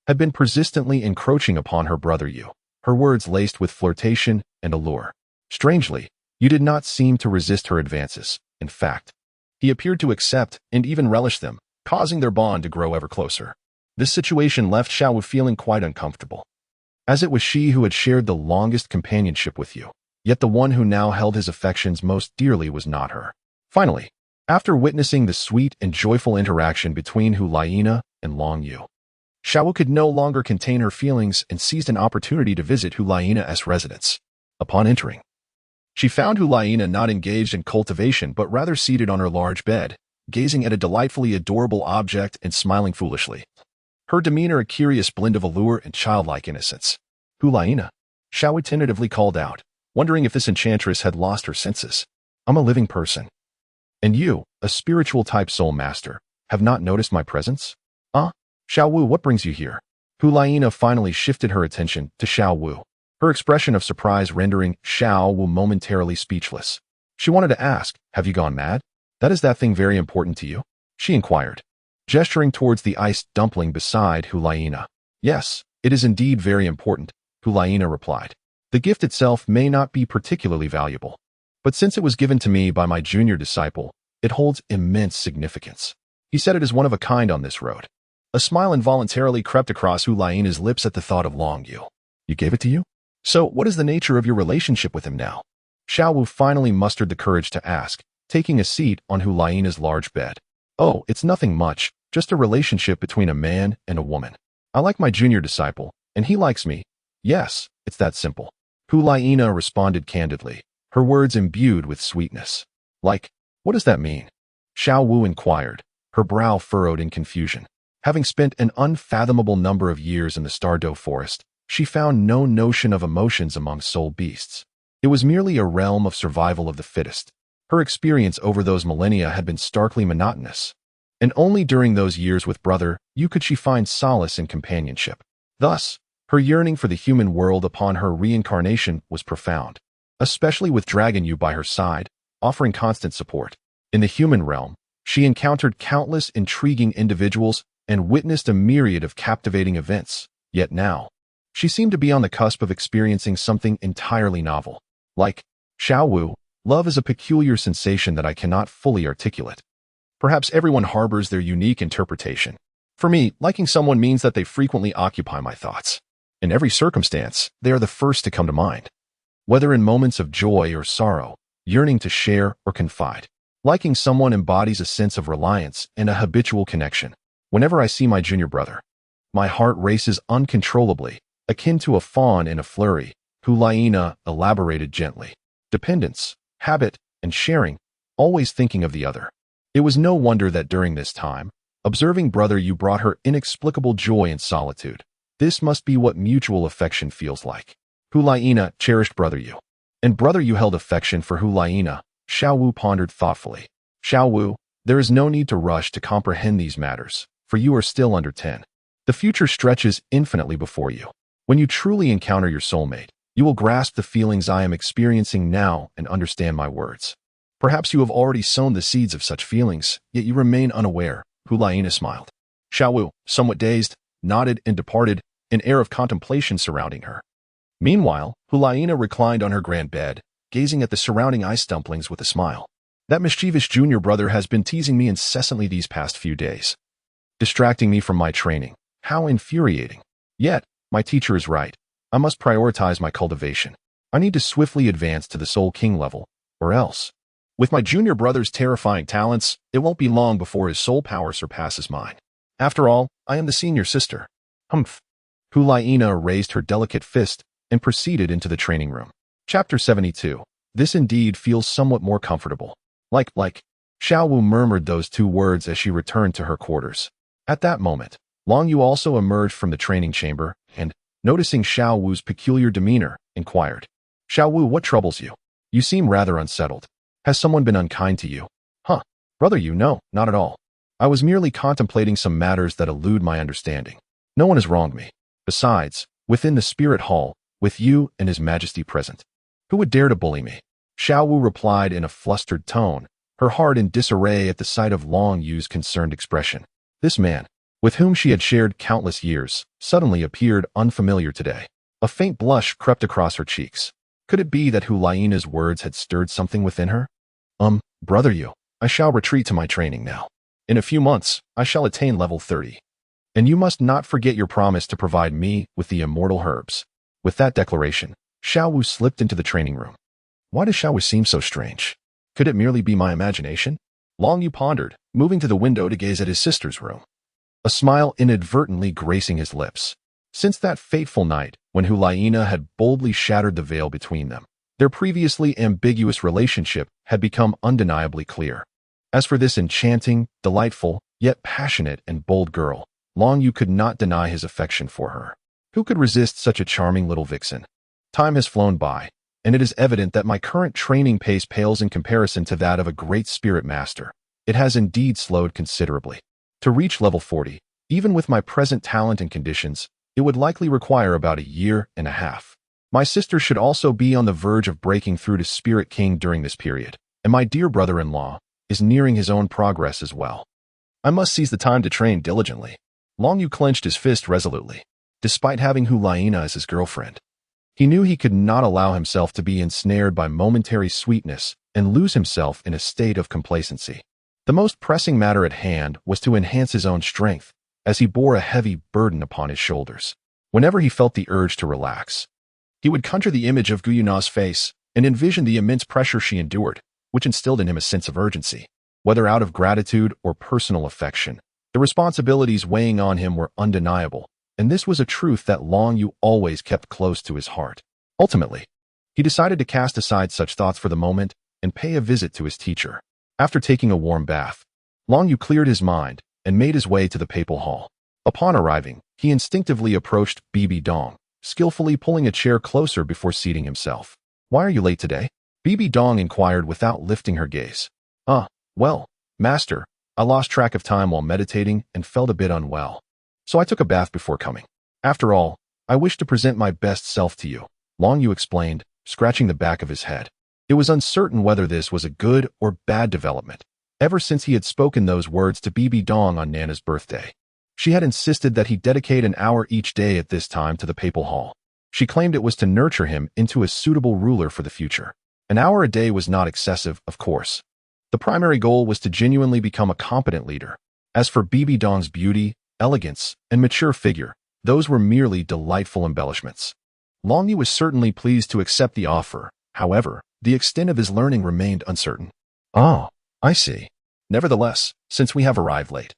had been persistently encroaching upon her brother Yu, her words laced with flirtation and allure. Strangely, Yu did not seem to resist her advances. In fact, he appeared to accept and even relish them, causing their bond to grow ever closer. This situation left Xiao Wu feeling quite uncomfortable, as it was she who had shared the longest companionship with Yu, yet the one who now held his affections most dearly was not her. Finally, after witnessing the sweet and joyful interaction between Hu Laiana and Long Yu, Xiao Wu could no longer contain her feelings and seized an opportunity to visit Hu Laiana's residence. Upon entering, she found Hu Laiana not engaged in cultivation but rather seated on her large bed, gazing at a delightfully adorable object and smiling foolishly. Her demeanor a curious blend of allure and childlike innocence. Hu Laiana, Xiao Wu tentatively called out, wondering if this enchantress had lost her senses. I'm a living person. And you, a spiritual-type soul master, have not noticed my presence? Xiao Wu, what brings you here? Hu Laiana finally shifted her attention to Xiao Wu, her expression of surprise rendering Xiao Wu momentarily speechless. She wanted to ask, have you gone mad? Is that thing very important to you? She inquired, gesturing towards the iced dumpling beside Hu Laiana. Yes, it is indeed very important, Hu Laiana replied. The gift itself may not be particularly valuable, but since it was given to me by my junior disciple, it holds immense significance. He said it is one of a kind on this road. A smile involuntarily crept across Hu Laiana's lips at the thought of Long Yu. You gave it to you? So what is the nature of your relationship with him now? Xiao Wu finally mustered the courage to ask, taking a seat on Hu Laiana's large bed. Oh, it's nothing much, just a relationship between a man and a woman. I like my junior disciple, and he likes me. Yes, it's that simple. Hu Laiana responded candidly, her words imbued with sweetness. Like, what does that mean? Xiao Wu inquired, her brow furrowed in confusion. Having spent an unfathomable number of years in the Stardow Forest, she found no notion of emotions among soul beasts. It was merely a realm of survival of the fittest. Her experience over those millennia had been starkly monotonous, and only during those years with Brother Yu could she find solace in companionship. Thus, her yearning for the human world upon her reincarnation was profound, especially with Dragon Yu by her side, offering constant support. In the human realm, she encountered countless intriguing individuals and witnessed a myriad of captivating events, yet now, she seemed to be on the cusp of experiencing something entirely novel. Like Xiao Wu, love is a peculiar sensation that I cannot fully articulate. Perhaps everyone harbors their unique interpretation. For me, liking someone means that they frequently occupy my thoughts. In every circumstance, they are the first to come to mind. Whether in moments of joy or sorrow, yearning to share or confide, liking someone embodies a sense of reliance and a habitual connection. Whenever I see my junior brother, my heart races uncontrollably, akin to a fawn in a flurry. Hu Laiana elaborated gently. Dependence, habit, and sharing, always thinking of the other. It was no wonder that during this time, observing Brother Yu brought her inexplicable joy and solitude. This must be what mutual affection feels like. Hu Laiana cherished Brother Yu, and Brother Yu held affection for Hu Laiana. Xiao Wu pondered thoughtfully. Xiao Wu, there is no need to rush to comprehend these matters, for you are still under 10. The future stretches infinitely before you. When you truly encounter your soulmate, you will grasp the feelings I am experiencing now and understand my words. Perhaps you have already sown the seeds of such feelings, yet you remain unaware. Hulaina smiled. Xiao Wu, somewhat dazed, nodded and departed, an air of contemplation surrounding her. Meanwhile, Hulaina reclined on her grand bed, gazing at the surrounding ice dumplings with a smile. That mischievous junior brother has been teasing me incessantly these past few days, distracting me from my training. How infuriating. Yet, my teacher is right. I must prioritize my cultivation. I need to swiftly advance to the Soul King level, or else. With my junior brother's terrifying talents, it won't be long before his soul power surpasses mine. After all, I am the senior sister. Humph. Hulaina raised her delicate fist and proceeded into the training room. Chapter 72. This indeed feels somewhat more comfortable. Like. Xiao Wu murmured those two words as she returned to her quarters. At that moment, Long Yu also emerged from the training chamber and, noticing Xiao Wu's peculiar demeanor, inquired, Xiao Wu, what troubles you? You seem rather unsettled. Has someone been unkind to you? Huh. Brother Yu, no, not at all. I was merely contemplating some matters that elude my understanding. No one has wronged me. Besides, within the spirit hall, with you and His Majesty present, who would dare to bully me? Xiao Wu replied in a flustered tone, her heart in disarray at the sight of Long Yu's concerned expression. This man, with whom she had shared countless years, suddenly appeared unfamiliar today. A faint blush crept across her cheeks. Could it be that Hulaina's words had stirred something within her? Brother Yu, I shall retreat to my training now. In a few months, I shall attain level 30. And you must not forget your promise to provide me with the immortal herbs. With that declaration, Xiao Wu slipped into the training room. Why does Xiao Wu seem so strange? Could it merely be my imagination? Long Yu pondered, moving to the window to gaze at his sister's room. A smile inadvertently gracing his lips. Since that fateful night, when Hulaina had boldly shattered the veil between them, their previously ambiguous relationship had become undeniably clear. As for this enchanting, delightful, yet passionate and bold girl, Long Yu could not deny his affection for her. Who could resist such a charming little vixen? Time has flown by, and it is evident that my current training pace pales in comparison to that of a great spirit master. It has indeed slowed considerably. To reach level 40, even with my present talent and conditions, it would likely require about a year and a half. My sister should also be on the verge of breaking through to Spirit King during this period, and my dear brother-in-law is nearing his own progress as well. I must seize the time to train diligently. Long Yu clenched his fist resolutely, despite having Hulaina as his girlfriend. He knew he could not allow himself to be ensnared by momentary sweetness and lose himself in a state of complacency. The most pressing matter at hand was to enhance his own strength, as he bore a heavy burden upon his shoulders. Whenever he felt the urge to relax, he would conjure the image of Guyuna's face and envision the immense pressure she endured, which instilled in him a sense of urgency. Whether out of gratitude or personal affection, the responsibilities weighing on him were undeniable, and this was a truth that Long Yu always kept close to his heart. Ultimately, he decided to cast aside such thoughts for the moment and pay a visit to his teacher. After taking a warm bath, Long Yu cleared his mind and made his way to the papal hall. Upon arriving, he instinctively approached Bibi Dong, skillfully pulling a chair closer before seating himself. Why are you late today? Bibi Dong inquired without lifting her gaze. Well, master, I lost track of time while meditating and felt a bit unwell, so I took a bath before coming. After all, I wish to present my best self to you, Long Yu explained, scratching the back of his head. It was uncertain whether this was a good or bad development, ever since he had spoken those words to Bibi Dong on Nana's birthday. She had insisted that he dedicate an hour each day at this time to the papal hall. She claimed it was to nurture him into a suitable ruler for the future. An hour a day was not excessive, of course. The primary goal was to genuinely become a competent leader. As for Bibi Dong's beauty, elegance, and mature figure, those were merely delightful embellishments. Long Yu was certainly pleased to accept the offer. However, the extent of his learning remained uncertain. Oh, I see. Nevertheless, since we have arrived late,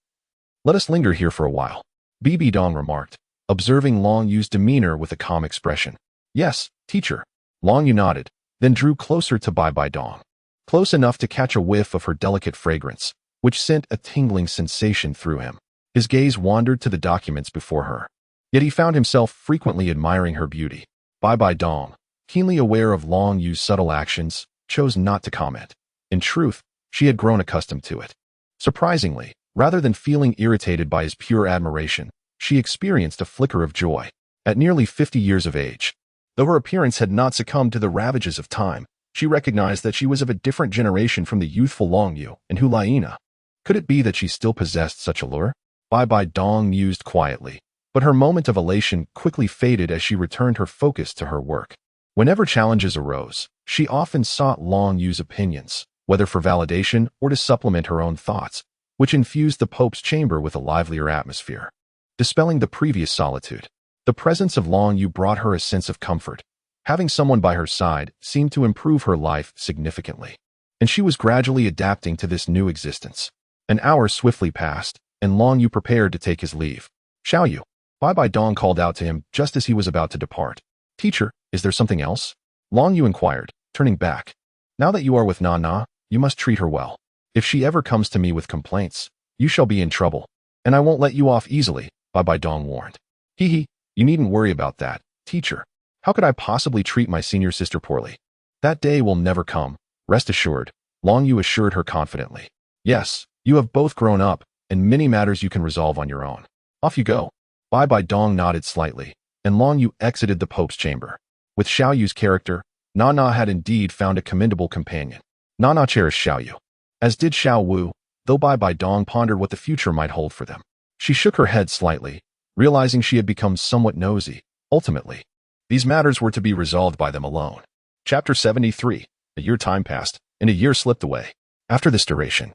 let us linger here for a while, Bibi Dong remarked, observing Long Yu's demeanor with a calm expression. Yes, teacher. Long Yu nodded, then drew closer to Bai Dong, close enough to catch a whiff of her delicate fragrance, which sent a tingling sensation through him. His gaze wandered to the documents before her, yet he found himself frequently admiring her beauty. Bai Dong, keenly aware of Long Yu's subtle actions, chose not to comment. In truth, She had grown accustomed to it. Surprisingly, rather than feeling irritated by his pure admiration, she experienced a flicker of joy. At nearly 50 years of age, though her appearance had not succumbed to the ravages of time, she recognized that she was of a different generation from the youthful Long Yu and Hulaina. Could it be that she still possessed such allure? Bai Dong mused quietly, but her moment of elation quickly faded as she returned her focus to her work. Whenever challenges arose, she often sought Long Yu's opinions, whether for validation or to supplement her own thoughts, which infused the Pope's chamber with a livelier atmosphere. Dispelling the previous solitude, the presence of Long Yu brought her a sense of comfort. Having someone by her side seemed to improve her life significantly, and she was gradually adapting to this new existence. An hour swiftly passed, and Long Yu prepared to take his leave. Xiao Yu, Bai Dong called out to him just as he was about to depart. Teacher, is there something else? Long Yu inquired, turning back. Now that you are with Na, you must treat her well. If she ever comes to me with complaints, you shall be in trouble, and I won't let you off easily, Bai Dong warned. You needn't worry about that, teacher. How could I possibly treat my senior sister poorly? That day will never come, rest assured, Long Yu assured her confidently. Yes, you have both grown up, and many matters you can resolve on your own. Off you go. Bai Dong nodded slightly, and Long Yu exited the Pope's chamber. With Xiao Yu's character, Na had indeed found a commendable companion. Na cherished Xiao Yu, as did Xiao Wu, though Bai Dong pondered what the future might hold for them. She shook her head slightly, realizing she had become somewhat nosy. Ultimately, these matters were to be resolved by them alone. Chapter 73. A year time passed, and a year slipped away. After this duration,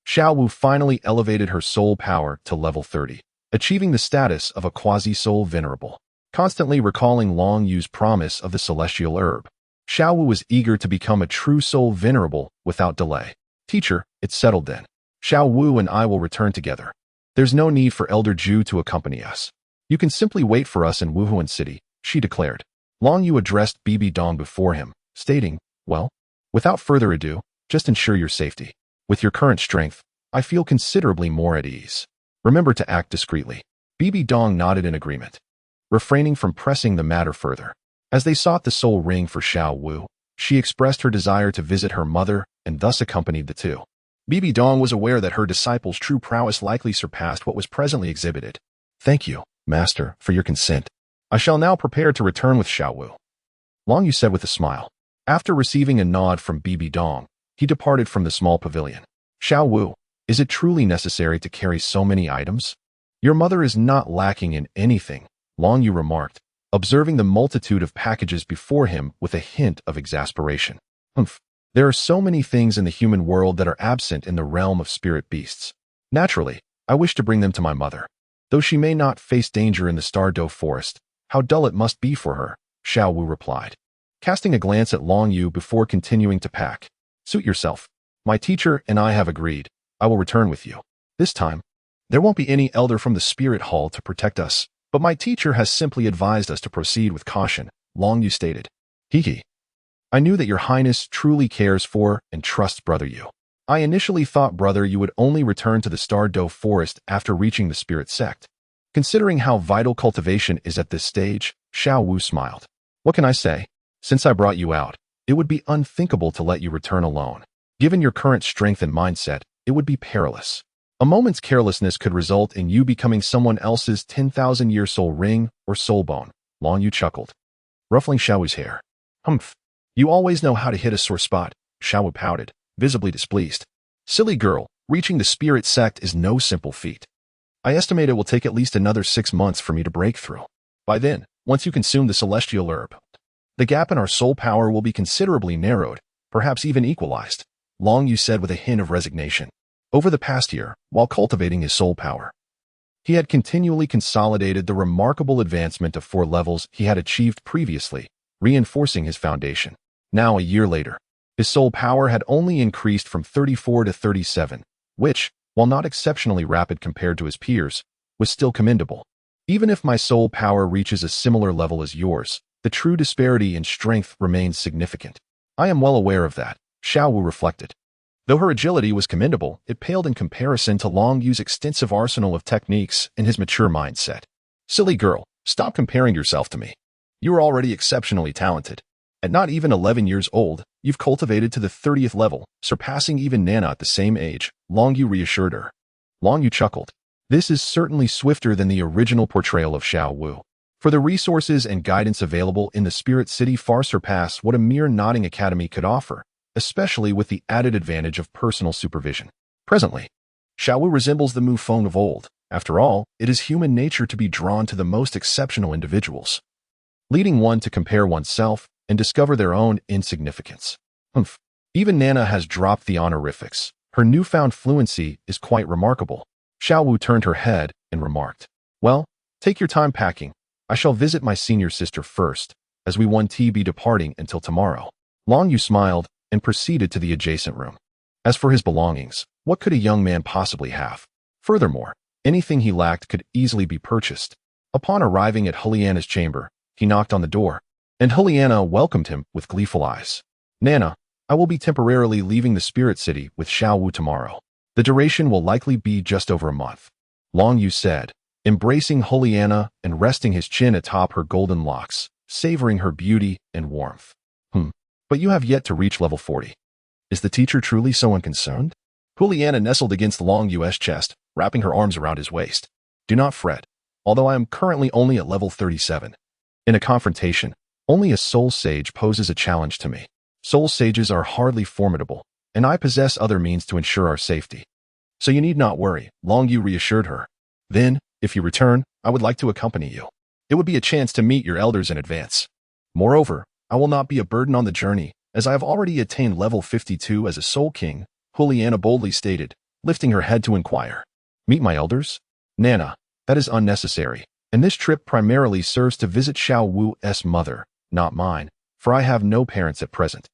Xiao Wu finally elevated her soul power to level 30, achieving the status of a quasi-soul venerable. Constantly recalling Long Yu's promise of the celestial herb, Xiao Wu was eager to become a true soul venerable without delay. Teacher, it's settled then. Xiao Wu and I will return together. There's no need for Elder Zhu to accompany us. You can simply wait for us in Wuhuan City, she declared. Long Yu addressed Bibi Dong before him, stating, well, without further ado, just ensure your safety. With your current strength, I feel considerably more at ease. Remember to act discreetly. Bibi Dong nodded in agreement, refraining from pressing the matter further. As they sought the soul ring for Xiao Wu, she expressed her desire to visit her mother and thus accompanied the two. Bibi Dong was aware that her disciple's true prowess likely surpassed what was presently exhibited. Thank you, Master, for your consent. I shall now prepare to return with Xiao Wu. Long Yu said with a smile. After receiving a nod from Bibi Dong, he departed from the small pavilion. Xiao Wu, is it truly necessary to carry so many items? Your mother is not lacking in anything, Long Yu remarked, observing the multitude of packages before him with a hint of exasperation. There are so many things in the human world that are absent in the realm of spirit beasts. Naturally, I wish to bring them to my mother. Though she may not face danger in the Stardo Forest, how dull it must be for her, Xiao Wu replied, casting a glance at Long Yu before continuing to pack. Suit yourself. My teacher and I have agreed. I will return with you. This time, there won't be any elder from the spirit hall to protect us, but my teacher has simply advised us to proceed with caution, Long Yu stated. I knew that your highness truly cares for and trusts Brother Yu. I initially thought Brother Yu would only return to the Stardo Forest after reaching the spirit sect. Considering how vital cultivation is at this stage, Xiao Wu smiled. What can I say? Since I brought you out, it would be unthinkable to let you return alone. Given your current strength and mindset, it would be perilous. A moment's carelessness could result in you becoming someone else's 10,000-year soul ring or soul bone, Long Yu chuckled, ruffling Xiao Wu's hair. You always know how to hit a sore spot, Xiao Wu pouted, visibly displeased. Silly girl, reaching the spirit sect is no simple feat. I estimate it will take at least another 6 months for me to break through. By then, once you consume the celestial herb, the gap in our soul power will be considerably narrowed, perhaps even equalized, Long Yu said with a hint of resignation. Over the past year, while cultivating his soul power, he had continually consolidated the remarkable advancement of 4 levels he had achieved previously, reinforcing his foundation. Now, a year later, his soul power had only increased from 34 to 37, which, while not exceptionally rapid compared to his peers, was still commendable. Even if my soul power reaches a similar level as yours, the true disparity in strength remains significant. I am well aware of that, Xiao Wu reflected. Though her agility was commendable, it paled in comparison to Long Yu's extensive arsenal of techniques and his mature mindset. Silly girl, stop comparing yourself to me. You are already exceptionally talented. At not even 11 years old, you've cultivated to the 30th level, surpassing even Nana at the same age, Long Yu reassured her. Long Yu chuckled. This is certainly swifter than the original portrayal of Xiao Wu. For the resources and guidance available in the Spirit City far surpass what a mere nodding academy could offer, especially with the added advantage of personal supervision. Presently, Xiao Wu resembles the Mu Feng of old. After all, it is human nature to be drawn to the most exceptional individuals, leading one to compare oneself and discover their own insignificance. Even Nana has dropped the honorifics. Her newfound fluency is quite remarkable. Xiao Wu turned her head and remarked, well, take your time packing. I shall visit my senior sister first, as we won't be departing until tomorrow. Long Yu smiled and proceeded to the adjacent room. As for his belongings, what could a young man possibly have? Furthermore, anything he lacked could easily be purchased. Upon arriving at Juliana's chamber, he knocked on the door, and Juliana welcomed him with gleeful eyes. Nana, I will be temporarily leaving the Spirit City with Xiao Wu tomorrow. The duration will likely be just over a month. Long Yu said, embracing Juliana and resting his chin atop her golden locks, savoring her beauty and warmth. But you have yet to reach level 40. Is the teacher truly so unconcerned? Juliana nestled against Long Yu's chest, wrapping her arms around his waist. Do not fret, although I am currently only at level 37. In a confrontation, only a soul sage poses a challenge to me. Soul sages are hardly formidable, and I possess other means to ensure our safety. So you need not worry, Long Yu reassured her. Then, if you return, I would like to accompany you. It would be a chance to meet your elders in advance. Moreover, I will not be a burden on the journey, as I have already attained level 52 as a soul king, Juliana boldly stated, lifting her head to inquire. Meet my elders? Nana, that is unnecessary, and this trip primarily serves to visit Xiao Wu's mother, not mine, for I have no parents at present.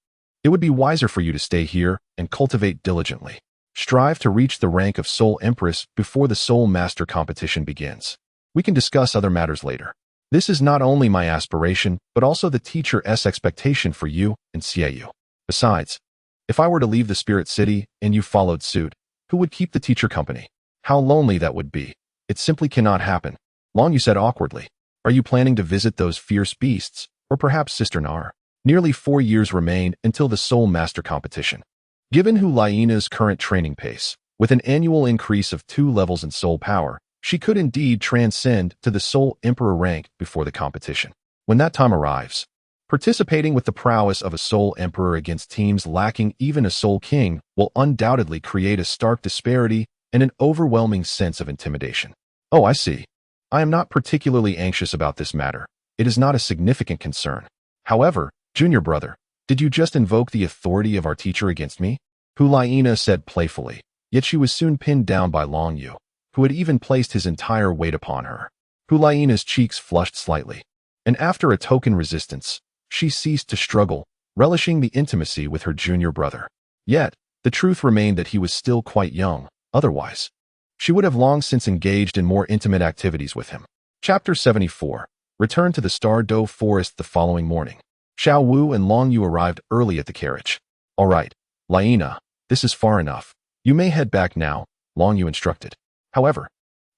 It would be wiser for you to stay here and cultivate diligently. Strive to reach the rank of Soul Empress before the Soul Master competition begins. We can discuss other matters later. This is not only my aspiration, but also the teacher's expectation for you and Xiaoyu. Besides, if I were to leave the Spirit City and you followed suit, who would keep the teacher company? How lonely that would be. It simply cannot happen. Long Yu said awkwardly. Are you planning to visit those fierce beasts? Or perhaps Sister Nar? Nearly 4 years remain until the Soul Master competition. Given Huliana's current training pace, with an annual increase of 2 levels in soul power, she could indeed transcend to the Soul Emperor rank before the competition. When that time arrives, participating with the prowess of a Soul Emperor against teams lacking even a Soul King will undoubtedly create a stark disparity and an overwhelming sense of intimidation. Oh, I see. I am not particularly anxious about this matter. It is not a significant concern. However, junior brother, did you just invoke the authority of our teacher against me? Huliana said playfully, yet she was soon pinned down by Long Yu, who had even placed his entire weight upon her. Huliana's cheeks flushed slightly, and after a token resistance, she ceased to struggle, relishing the intimacy with her junior brother. Yet, the truth remained that he was still quite young. Otherwise, she would have long since engaged in more intimate activities with him. Chapter 74. Return to the Stardow Forest the following morning. Xiao Wu and Long Yu arrived early at the carriage. All right, Liena, this is far enough. You may head back now, Long Yu instructed. However,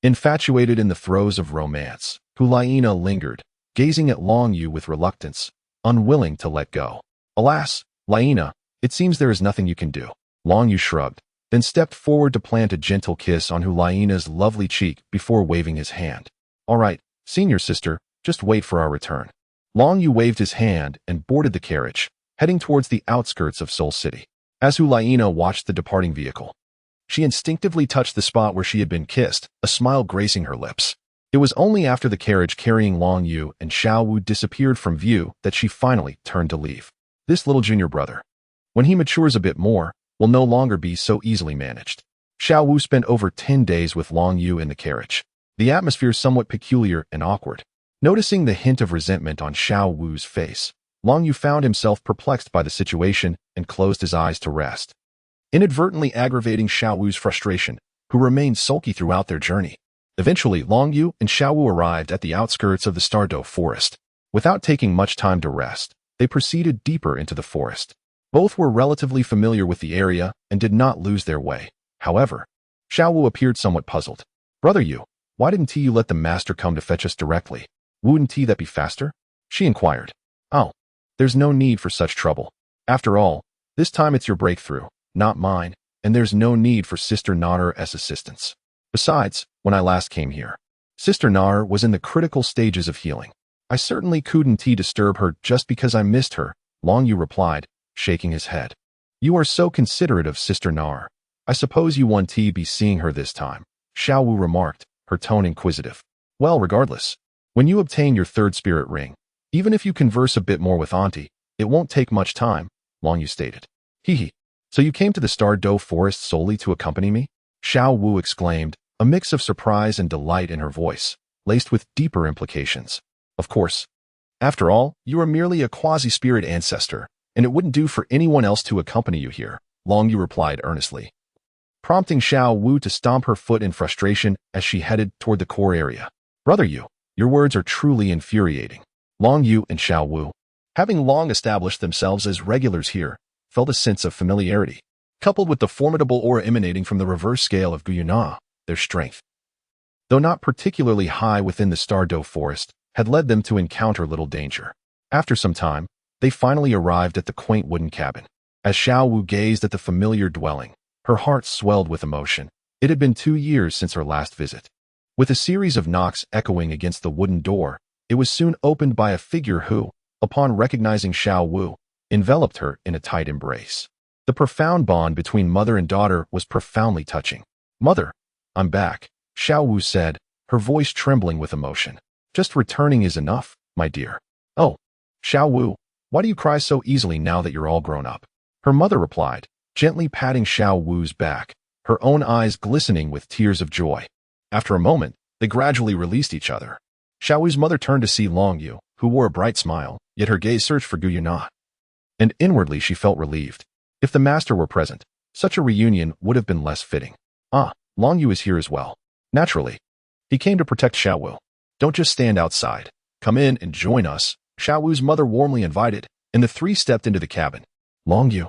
infatuated in the throes of romance, Liena lingered, gazing at Long Yu with reluctance, unwilling to let go. Alas, Liena, it seems there is nothing you can do. Long Yu shrugged, then stepped forward to plant a gentle kiss on Huliena's lovely cheek before waving his hand. All right, senior sister, just wait for our return. Long Yu waved his hand and boarded the carriage, heading towards the outskirts of Soul City. As Huliana watched the departing vehicle, she instinctively touched the spot where she had been kissed, a smile gracing her lips. It was only after the carriage carrying Long Yu and Xiao Wu disappeared from view that she finally turned to leave. This little junior brother, when he matures a bit more, will no longer be so easily managed. Xiao Wu spent over 10 days with Long Yu in the carriage. The atmosphere somewhat peculiar and awkward. Noticing the hint of resentment on Xiao Wu's face, Long Yu found himself perplexed by the situation and closed his eyes to rest, inadvertently aggravating Xiao Wu's frustration, who remained sulky throughout their journey. Eventually, Long Yu and Xiao Wu arrived at the outskirts of the Stardow Forest. Without taking much time to rest, they proceeded deeper into the forest. Both were relatively familiar with the area and did not lose their way. However, Xiao Wu appeared somewhat puzzled. Brother Yu, why didn't you let the master come to fetch us directly? Wouldn't that be faster? She inquired. Oh, There's no need for such trouble. After all, this time it's your breakthrough, not mine, and there's no need for Sister Naar's assistance. Besides, when I last came here, Sister Naar was in the critical stages of healing. I certainly couldn't disturb her just because I missed her, Long Yu replied, shaking his head. You are so considerate of Sister Naar. I suppose you want to be seeing her this time, Xiao Wu remarked, her tone inquisitive. Well, regardless, when you obtain your third spirit ring, even if you converse a bit more with Auntie, it won't take much time, Long Yu stated. Hee. So you came to the Star Doe Forest solely to accompany me? Xiao Wu exclaimed, a mix of surprise and delight in her voice, laced with deeper implications. Of course. After all, you are merely a quasi-spirit ancestor, and it wouldn't do for anyone else to accompany you here, Long Yu replied earnestly, prompting Xiao Wu to stomp her foot in frustration as she headed toward the core area. Brother Yu, your words are truly infuriating. Long Yu and Xiao Wu, having long established themselves as regulars here, felt a sense of familiarity, coupled with the formidable aura emanating from the reverse scale of Guyuna, their strength, though not particularly high within the Star Doe Forest, had led them to encounter little danger. After some time, they finally arrived at the quaint wooden cabin. As Xiao Wu gazed at the familiar dwelling, her heart swelled with emotion. It had been 2 years since her last visit. With a series of knocks echoing against the wooden door, it was soon opened by a figure who, upon recognizing Xiao Wu, enveloped her in a tight embrace. The profound bond between mother and daughter was profoundly touching. Mother, I'm back, Xiao Wu said, her voice trembling with emotion. Just returning is enough, my dear. Oh, Xiao Wu, why do you cry so easily now that you're all grown up? Her mother replied, gently patting Xiao Wu's back, her own eyes glistening with tears of joy. After a moment, they gradually released each other. Xiao Wu's mother turned to see Long Yu, who wore a bright smile, yet her gaze searched for Guyuna. And inwardly she felt relieved. If the master were present, such a reunion would have been less fitting. Ah, Long Yu is here as well. Naturally. He came to protect Xiao Wu. Don't just stand outside. Come in and join us, Xiao Wu's mother warmly invited, and the three stepped into the cabin. Long Yu,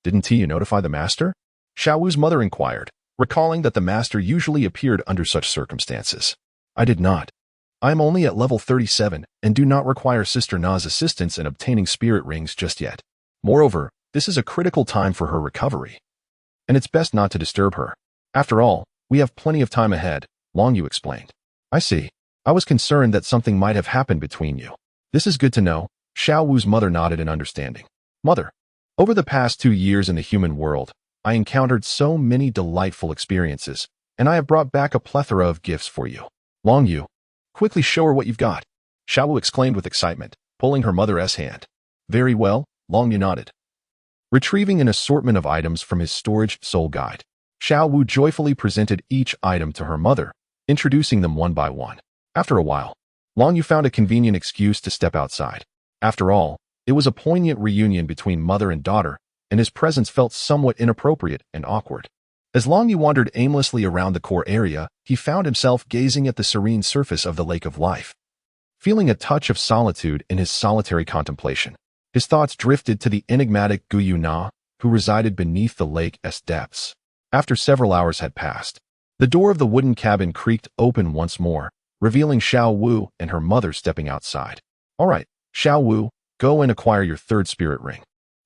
didn't you notify the master? Xiao Wu's mother inquired, recalling that the master usually appeared under such circumstances. I did not. I am only at level 37 and do not require Sister Na's assistance in obtaining spirit rings just yet. Moreover, this is a critical time for her recovery, and it's best not to disturb her. After all, we have plenty of time ahead, Long Yu explained. I see. I was concerned that something might have happened between you. This is good to know, Xiao Wu's mother nodded in understanding. Mother, over the past 2 years in the human world, I encountered so many delightful experiences, and I have brought back a plethora of gifts for you. Long Yu, quickly show her what you've got, Xiao Wu exclaimed with excitement, pulling her mother's hand. Very well, Long Yu nodded. Retrieving an assortment of items from his storage soul guide, Xiao Wu joyfully presented each item to her mother, introducing them one by one. After a while, Long Yu found a convenient excuse to step outside. After all, it was a poignant reunion between mother and daughter, and his presence felt somewhat inappropriate and awkward. As Long Yu wandered aimlessly around the core area, he found himself gazing at the serene surface of the Lake of Life, feeling a touch of solitude in his solitary contemplation. His thoughts drifted to the enigmatic Guyuna, who resided beneath the lake's depths. After several hours had passed, the door of the wooden cabin creaked open once more, revealing Xiao Wu and her mother stepping outside. All right, Xiao Wu, go and acquire your third spirit ring.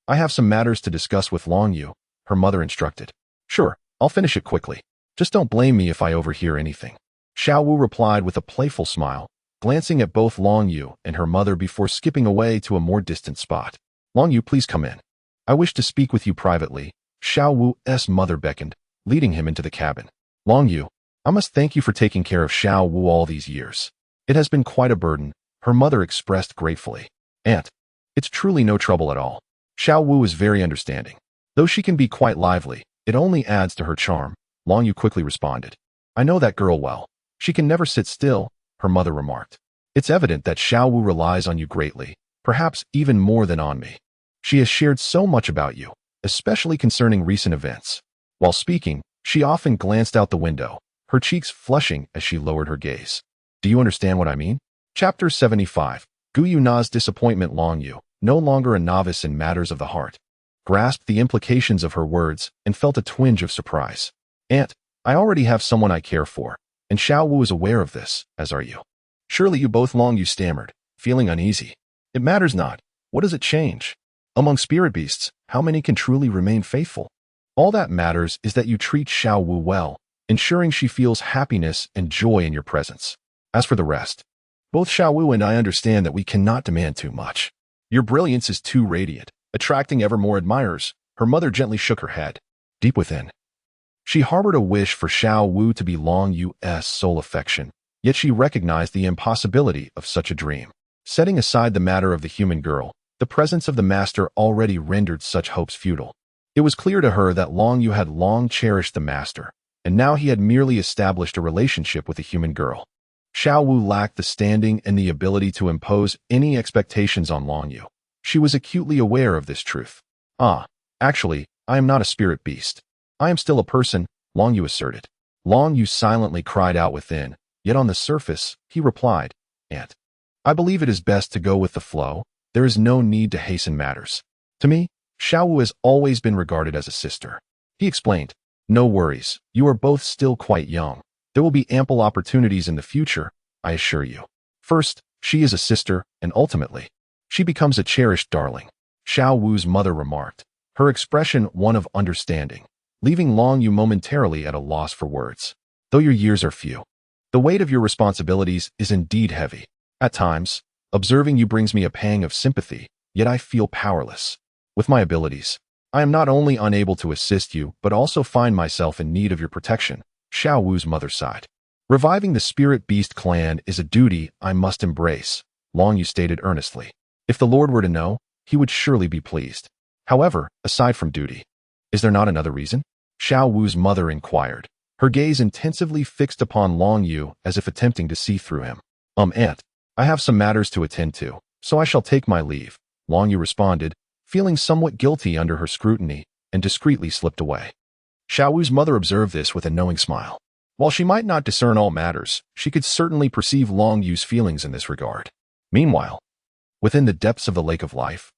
I have some matters to discuss with Long Yu, her mother instructed. Sure, I'll finish it quickly. Just don't blame me if I overhear anything. Xiao Wu replied with a playful smile, glancing at both Long Yu and her mother before skipping away to a more distant spot. Long Yu, please come in. I wish to speak with you privately, Xiao Wu's mother beckoned, leading him into the cabin. Long Yu, I must thank you for taking care of Xiao Wu all these years. It has been quite a burden, her mother expressed gratefully. Aunt, it's truly no trouble at all. Xiao Wu is very understanding. Though she can be quite lively, it only adds to her charm, Long Yu quickly responded. I know that girl well. She can never sit still, her mother remarked. It's evident that Xiao Wu relies on you greatly, perhaps even more than on me. She has shared so much about you, especially concerning recent events. While speaking, she often glanced out the window, her cheeks flushing as she lowered her gaze. Do you understand what I mean? Chapter 75. Guyuna's disappointment. Long Yu, no longer a novice in matters of the heart, grasped the implications of her words and felt a twinge of surprise. Aunt, I already have someone I care for, and Xiao Wu is aware of this, as are you. Surely you both, Long Yu stammered, feeling uneasy. It matters not. What does it change? Among spirit beasts, how many can truly remain faithful? All that matters is that you treat Xiao Wu well, ensuring she feels happiness and joy in your presence. As for the rest, both Xiao Wu and I understand that we cannot demand too much. Your brilliance is too radiant, attracting ever more admirers. Her mother gently shook her head. Deep within, she harbored a wish for Xiao Wu to be Long Yu's sole affection, yet she recognized the impossibility of such a dream. Setting aside the matter of the human girl, the presence of the master already rendered such hopes futile. It was clear to her that Long Yu had long cherished the master, and now he had merely established a relationship with a human girl. Xiao Wu lacked the standing and the ability to impose any expectations on Long Yu. She was acutely aware of this truth. Actually, I am not a spirit beast. I am still a person, Long Yu asserted. Long Yu silently cried out within, yet on the surface, he replied, "Aunt, I believe it is best to go with the flow. There is no need to hasten matters. To me, Xiao Wu has always been regarded as a sister." He explained, "No worries, you are both still quite young. There will be ample opportunities in the future, I assure you. First, she is a sister, and ultimately, she becomes a cherished darling," Xiao Wu's mother remarked, her expression one of understanding, leaving Long Yu momentarily at a loss for words. "Though your years are few, the weight of your responsibilities is indeed heavy. At times, observing you brings me a pang of sympathy, yet I feel powerless. With my abilities, I am not only unable to assist you, but also find myself in need of your protection," Xiao Wu's mother sighed. "Reviving the spirit beast clan is a duty I must embrace," Long Yu stated earnestly. "If the Lord were to know, he would surely be pleased. However, aside from duty, is there not another reason?" Xiao Wu's mother inquired, her gaze intensively fixed upon Long Yu as if attempting to see through him. Aunt, I have some matters to attend to, so I shall take my leave," Long Yu responded, feeling somewhat guilty under her scrutiny, and discreetly slipped away. Xiao Wu's mother observed this with a knowing smile. While she might not discern all matters, she could certainly perceive Long Yu's feelings in this regard. Meanwhile, within the depths of the lake of life,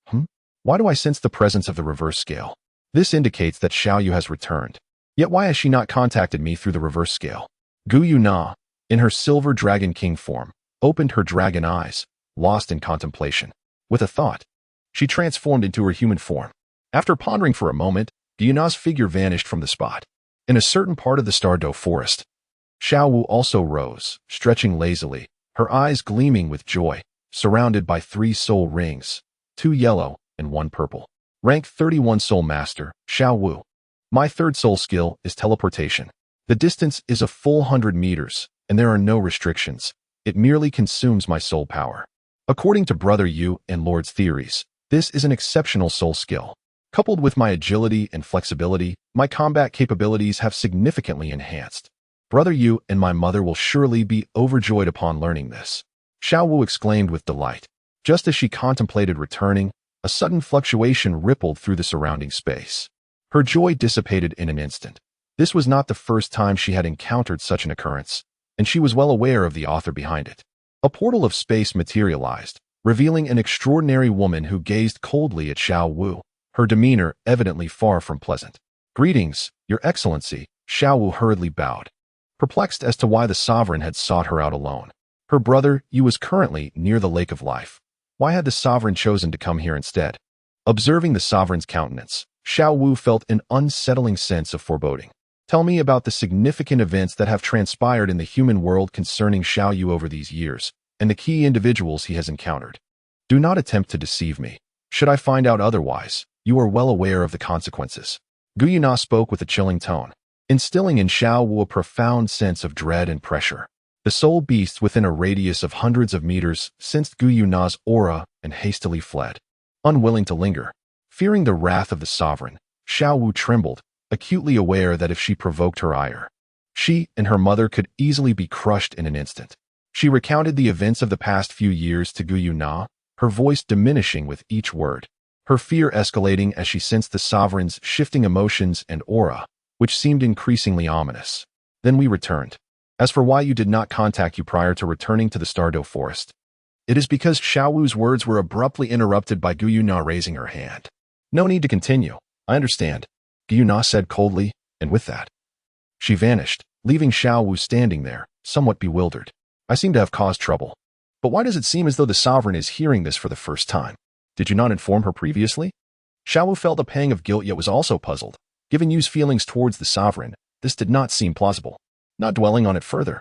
why do I sense the presence of the reverse scale? This indicates that Xiao Yu has returned. Yet why has she not contacted me through the reverse scale? Gu Yuna, in her silver dragon king form, opened her dragon eyes, lost in contemplation. With a thought, she transformed into her human form. After pondering for a moment, Gu Yuna's figure vanished from the spot. In a certain part of the Stardew forest, Xiao Wu also rose, stretching lazily, her eyes gleaming with joy, surrounded by 3 soul rings, 2 yellow and 1 purple. Rank 31 Soul Master, Xiao Wu. My 3rd soul skill is teleportation. The distance is a full 100 meters, and there are no restrictions. It merely consumes my soul power. According to Brother Yu and Lord's theories, this is an exceptional soul skill. Coupled with my agility and flexibility, my combat capabilities have significantly enhanced. Brother Yu and my mother will surely be overjoyed upon learning this," Xiao Wu exclaimed with delight. Just as she contemplated returning, a sudden fluctuation rippled through the surrounding space. Her joy dissipated in an instant. This was not the first time she had encountered such an occurrence, and she was well aware of the author behind it. A portal of space materialized, revealing an extraordinary woman who gazed coldly at Xiao Wu, her demeanor evidently far from pleasant. "Greetings, Your Excellency," Xiao Wu hurriedly bowed, perplexed as to why the sovereign had sought her out alone. Her brother Yu was currently near the Lake of Life. Why had the sovereign chosen to come here instead? Observing the sovereign's countenance, Xiao Wu felt an unsettling sense of foreboding. "Tell me about the significant events that have transpired in the human world concerning Xiao Yu over these years, and the key individuals he has encountered. Do not attempt to deceive me. Should I find out otherwise, you are well aware of the consequences." Gu Yuna spoke with a chilling tone, instilling in Xiao Wu a profound sense of dread and pressure. The soul beast within a radius of hundreds of meters sensed Gu Yuna's aura and hastily fled. Unwilling to linger, fearing the wrath of the sovereign, Xiao Wu trembled, acutely aware that if she provoked her ire, she and her mother could easily be crushed in an instant. She recounted the events of the past few years to Gu Yuna, her voice diminishing with each word, her fear escalating as she sensed the sovereign's shifting emotions and aura, which seemed increasingly ominous. "Then we returned. As for why you did not contact you prior to returning to the Stardew Forest, it is because Xiao Wu's words were abruptly interrupted by Gu Yuna raising her hand. "No need to continue. I understand," Gu Yuna said coldly, and with that, she vanished, leaving Xiao Wu standing there, somewhat bewildered. "I seem to have caused trouble. But why does it seem as though the sovereign is hearing this for the first time?" Did you not inform her previously? Xiaowu felt a pang of guilt yet was also puzzled. Given Yu's feelings towards the sovereign, this did not seem plausible. Not dwelling on it further,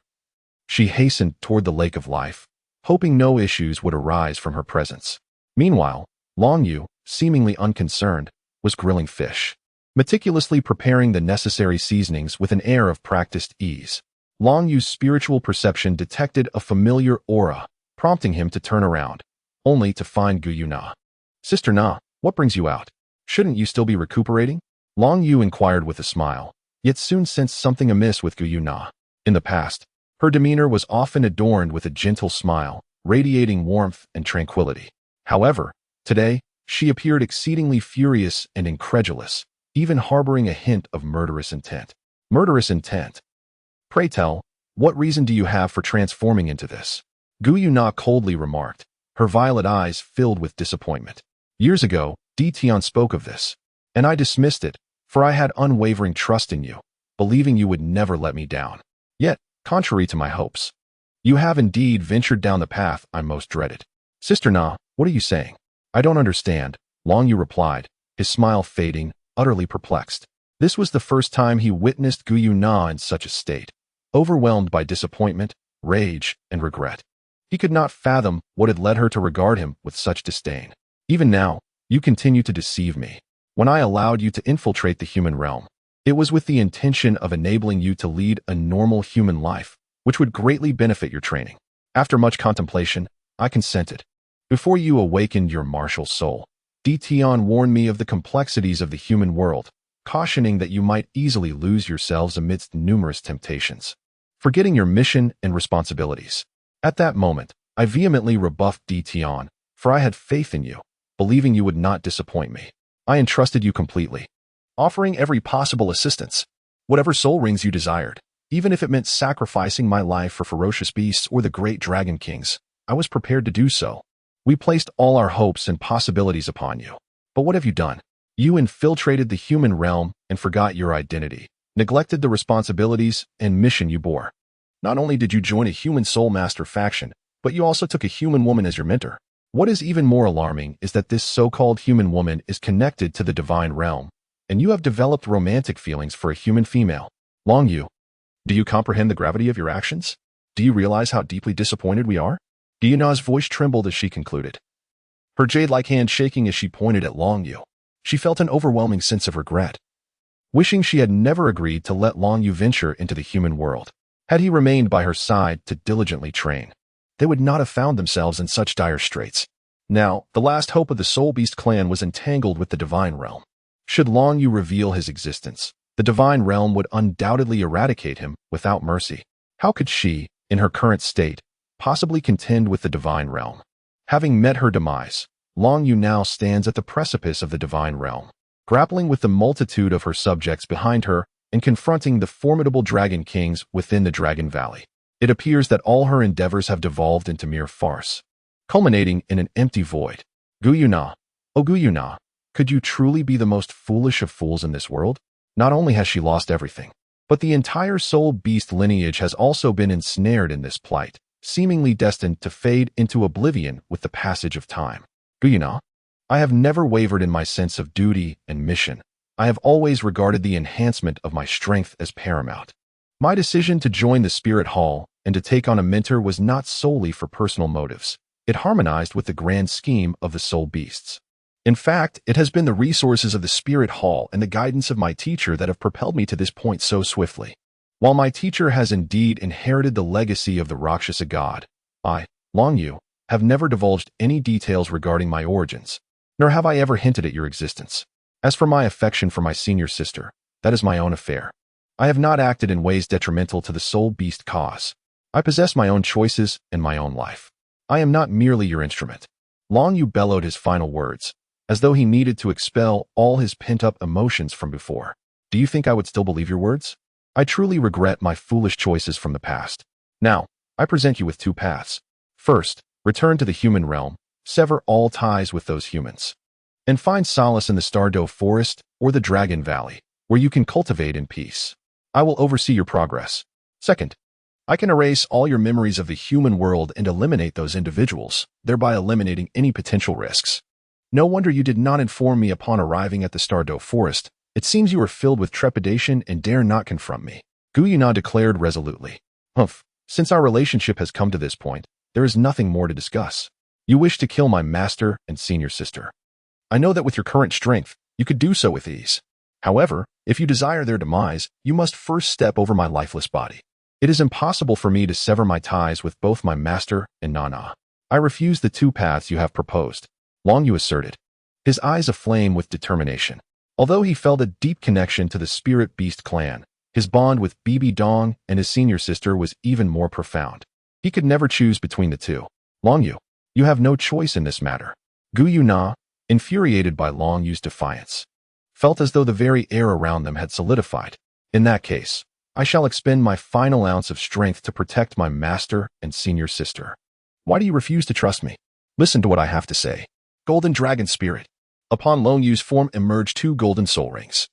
she hastened toward the lake of life, hoping no issues would arise from her presence. Meanwhile, Long Yu, seemingly unconcerned, was grilling fish, meticulously preparing the necessary seasonings with an air of practiced ease. Long Yu's spiritual perception detected a familiar aura, prompting him to turn around, only to find Guyu Na. Sister Na, what brings you out? Shouldn't you still be recuperating? Long Yu inquired with a smile, yet soon sensed something amiss with Guyu Na. In the past, her demeanor was often adorned with a gentle smile, radiating warmth and tranquility. However, today, she appeared exceedingly furious and incredulous, even harboring a hint of murderous intent. Murderous intent? Pray tell, what reason do you have for transforming into this? Guyu Na coldly remarked, her violet eyes filled with disappointment. Years ago, Tian spoke of this, and I dismissed it, for I had unwavering trust in you, believing you would never let me down. Yet, contrary to my hopes, you have indeed ventured down the path I most dreaded. Sister Na, what are you saying? I don't understand, Long Yu replied, his smile fading, utterly perplexed. This was the first time he witnessed Guyu Na in such a state, overwhelmed by disappointment, rage, and regret. He could not fathom what had led her to regard him with such disdain. Even now, you continue to deceive me. When I allowed you to infiltrate the human realm, it was with the intention of enabling you to lead a normal human life, which would greatly benefit your training. After much contemplation, I consented. Before you awakened your martial soul, Tian warned me of the complexities of the human world, cautioning that you might easily lose yourselves amidst numerous temptations, forgetting your mission and responsibilities. At that moment, I vehemently rebuffed Tian, for I had faith in you, believing you would not disappoint me. I entrusted you completely, offering every possible assistance, whatever soul rings you desired. Even if it meant sacrificing my life for ferocious beasts or the great dragon kings, I was prepared to do so. We placed all our hopes and possibilities upon you. But what have you done? You infiltrated the human realm and forgot your identity, neglected the responsibilities and mission you bore. Not only did you join a human soul master faction, but you also took a human woman as your mentor. What is even more alarming is that this so-called human woman is connected to the divine realm, and you have developed romantic feelings for a human female. Long Yu, do you comprehend the gravity of your actions? Do you realize how deeply disappointed we are? Guyu Na's voice trembled as she concluded, her jade-like hand shaking as she pointed at Long Yu. She felt an overwhelming sense of regret, wishing she had never agreed to let Long Yu venture into the human world. Had he remained by her side to diligently train, they would not have found themselves in such dire straits. Now, the last hope of the Soul Beast clan was entangled with the divine realm. Should Long Yu reveal his existence, the divine realm would undoubtedly eradicate him without mercy. How could she, in her current state, possibly contend with the divine realm? Having met her demise, Long Yu now stands at the precipice of the divine realm, grappling with the multitude of her subjects behind her and confronting the formidable dragon kings within the Dragon Valley. It appears that all her endeavors have devolved into mere farce, culminating in an empty void. Guyu Na, oh Guyu Na, could you truly be the most foolish of fools in this world? Not only has she lost everything, but the entire soul beast lineage has also been ensnared in this plight, seemingly destined to fade into oblivion with the passage of time. Guyu Na, I have never wavered in my sense of duty and mission. I have always regarded the enhancement of my strength as paramount. My decision to join the Spirit Hall and to take on a mentor was not solely for personal motives. It harmonized with the grand scheme of the soul beasts. In fact, it has been the resources of the Spirit Hall and the guidance of my teacher that have propelled me to this point so swiftly. While my teacher has indeed inherited the legacy of the Rakshasa god, I, Long Yu, have never divulged any details regarding my origins, nor have I ever hinted at your existence. As for my affection for my senior sister, that is my own affair. I have not acted in ways detrimental to the soul beast cause. I possess my own choices and my own life. I am not merely your instrument. Long Yu bellowed his final words, as though he needed to expel all his pent-up emotions from before. Do you think I would still believe your words? I truly regret my foolish choices from the past. Now, I present you with two paths. First, return to the human realm, sever all ties with those humans, and find solace in the Stardow Forest or the Dragon Valley, where you can cultivate in peace. I will oversee your progress. Second, I can erase all your memories of the human world and eliminate those individuals, thereby eliminating any potential risks. No wonder you did not inform me upon arriving at the Stardew Forest. It seems you are filled with trepidation and dare not confront me. Gu Yuna declared resolutely. Humph, since our relationship has come to this point, there is nothing more to discuss. You wish to kill my master and senior sister. I know that with your current strength, you could do so with ease. However, if you desire their demise, you must first step over my lifeless body. It is impossible for me to sever my ties with both my master and Nana. I refuse the two paths you have proposed, Long Yu asserted, his eyes aflame with determination. Although he felt a deep connection to the Spirit Beast clan, his bond with Bibi Dong and his senior sister was even more profound. He could never choose between the two. Long Yu, you have no choice in this matter. Gu Yuna, infuriated by Long Yu's defiance, felt as though the very air around them had solidified. In that case, I shall expend my final ounce of strength to protect my master and senior sister. Why do you refuse to trust me? Listen to what I have to say. Golden Dragon Spirit. Upon Long Yu's form emerged two golden soul rings,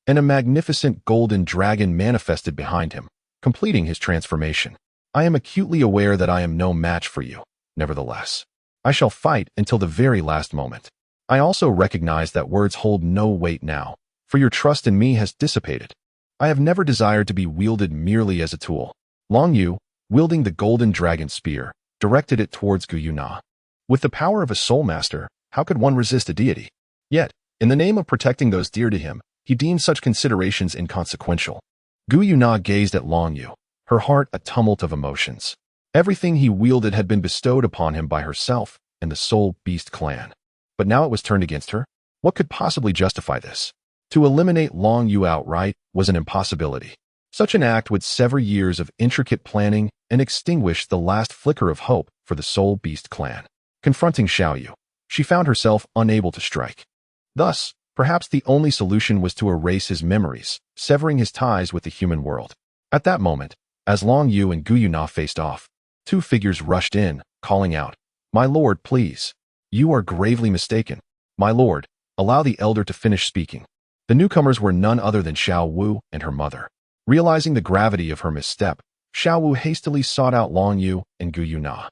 and a magnificent golden dragon manifested behind him, completing his transformation. I am acutely aware that I am no match for you. Nevertheless, I shall fight until the very last moment. I also recognize that words hold no weight now, for your trust in me has dissipated. I have never desired to be wielded merely as a tool. Long Yu, wielding the golden dragon spear, directed it towards Gu Yuna. With the power of a soul master, how could one resist a deity? Yet, in the name of protecting those dear to him, he deemed such considerations inconsequential. Gu Yuna gazed at Long Yu, her heart a tumult of emotions. Everything he wielded had been bestowed upon him by herself and the Soul Beast clan. But now it was turned against her? What could possibly justify this? To eliminate Long Yu outright was an impossibility. Such an act would sever years of intricate planning and extinguish the last flicker of hope for the Soul Beast clan. Confronting Xiaoyu, she found herself unable to strike. Thus, perhaps the only solution was to erase his memories, severing his ties with the human world. At that moment, as Long Yu and Gu Yuna faced off, two figures rushed in, calling out, "My lord, please. You are gravely mistaken. My lord, allow the elder to finish speaking." The newcomers were none other than Xiao Wu and her mother. Realizing the gravity of her misstep, Xiao Wu hastily sought out Long Yu and Gu Yuna.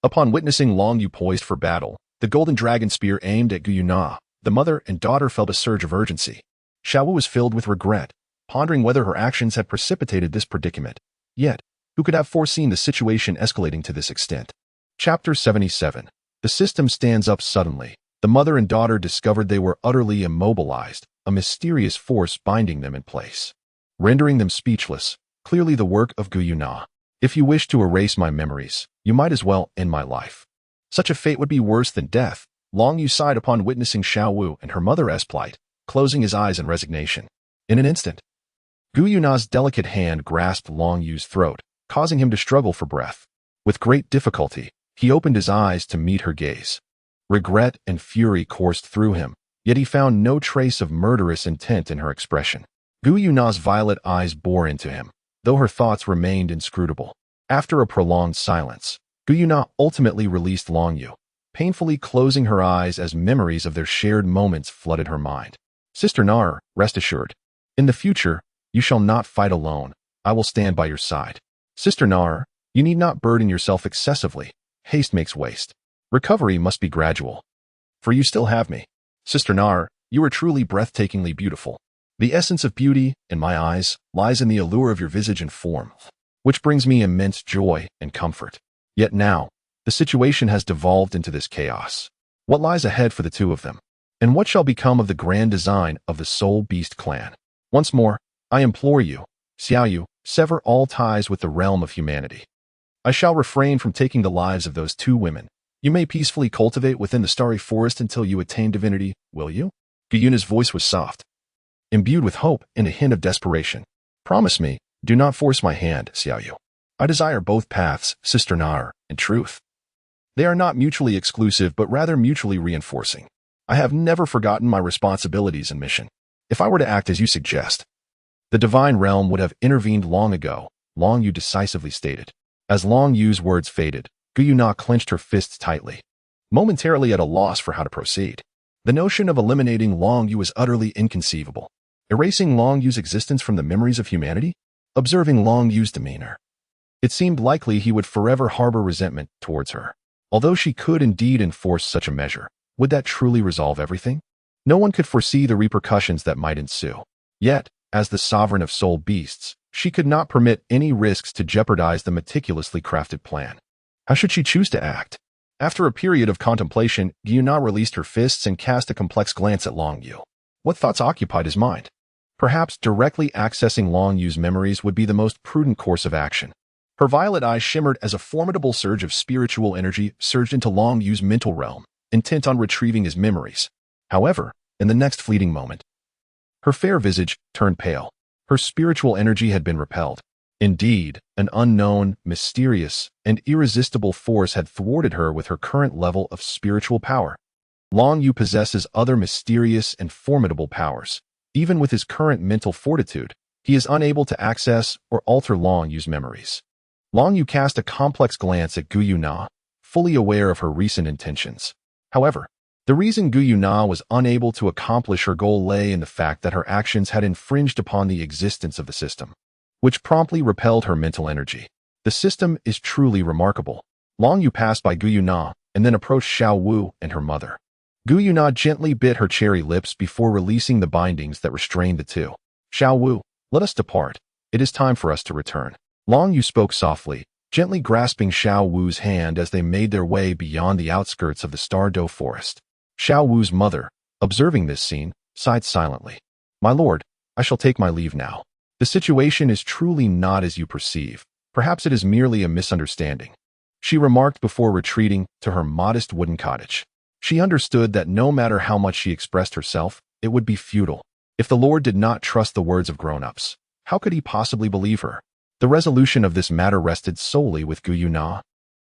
Upon witnessing Long Yu poised for battle, the golden dragon spear aimed at Gu Yuna, the mother and daughter felt a surge of urgency. Xiao Wu was filled with regret, pondering whether her actions had precipitated this predicament. Yet, who could have foreseen the situation escalating to this extent? Chapter 77. The system stands up suddenly. The mother and daughter discovered they were utterly immobilized, a mysterious force binding them in place, rendering them speechless, clearly the work of Gu Yuna. If you wish to erase my memories, you might as well end my life. Such a fate would be worse than death. Long Yu sighed upon witnessing Xiao Wu and her mother's plight, closing his eyes in resignation. In an instant, Gu Yuna's delicate hand grasped Long Yu's throat, causing him to struggle for breath. With great difficulty, he opened his eyes to meet her gaze. Regret and fury coursed through him, yet he found no trace of murderous intent in her expression. Gu Yuna's violet eyes bore into him, though her thoughts remained inscrutable. After a prolonged silence, Gu Yuna ultimately released Long Yu, painfully closing her eyes as memories of their shared moments flooded her mind. Sister Nar, rest assured. In the future, you shall not fight alone. I will stand by your side. Sister Nar, you need not burden yourself excessively. Haste makes waste. Recovery must be gradual. For you still have me. Sister Nar, you are truly breathtakingly beautiful. The essence of beauty, in my eyes, lies in the allure of your visage and form, which brings me immense joy and comfort. Yet now, the situation has devolved into this chaos. What lies ahead for the two of them? And what shall become of the grand design of the Soul Beast clan? Once more, I implore you, Xiaoyu, sever all ties with the realm of humanity. I shall refrain from taking the lives of those two women. You may peacefully cultivate within the starry forest until you attain divinity, will you? Gu Yuna's voice was soft, imbued with hope and a hint of desperation. Promise me, do not force my hand, Xiaoyu. I desire both paths, Sister Nar, in truth. They are not mutually exclusive but rather mutually reinforcing. I have never forgotten my responsibilities and mission. If I were to act as you suggest, the divine realm would have intervened long ago, Long Yu decisively stated. As Long Yu's words faded, Gu Yuna clenched her fists tightly, momentarily at a loss for how to proceed. The notion of eliminating Long Yu was utterly inconceivable. Erasing Long Yu's existence from the memories of humanity? Observing Long Yu's demeanor, it seemed likely he would forever harbor resentment towards her. Although she could indeed enforce such a measure, Would that truly resolve everything? No one could foresee the repercussions that might ensue. Yet, as the sovereign of soul beasts, she could not permit any risks to jeopardize the meticulously crafted plan. How should she choose to act? After a period of contemplation, Yuntao released her fists and cast a complex glance at Long Yu. What thoughts occupied his mind? Perhaps directly accessing Long Yu's memories would be the most prudent course of action. Her violet eyes shimmered as a formidable surge of spiritual energy surged into Long Yu's mental realm, intent on retrieving his memories. However, in the next fleeting moment, her fair visage turned pale. Her spiritual energy had been repelled. Indeed, an unknown, mysterious, and irresistible force had thwarted her with her current level of spiritual power. Long Yu possesses other mysterious and formidable powers. Even with his current mental fortitude, he is unable to access or alter Long Yu's memories. Long Yu cast a complex glance at Yuntao, fully aware of her recent intentions. However, the reason Yuntao was unable to accomplish her goal lay in the fact that her actions had infringed upon the existence of the system, which promptly repelled her mental energy. The system is truly remarkable. Long Yu passed by Yuntao and then approached Xiao Wu and her mother. Yuntao gently bit her cherry lips before releasing the bindings that restrained the two. Xiao Wu, let us depart. It is time for us to return. Long Yu spoke softly, gently grasping Xiao Wu's hand as they made their way beyond the outskirts of the Stardow forest. Xiao Wu's mother, observing this scene, sighed silently. My lord, I shall take my leave now. The situation is truly not as you perceive. Perhaps it is merely a misunderstanding, she remarked before retreating to her modest wooden cottage. She understood that no matter how much she expressed herself, it would be futile. If the Lord did not trust the words of grown-ups, how could he possibly believe her? The resolution of this matter rested solely with Yuntao,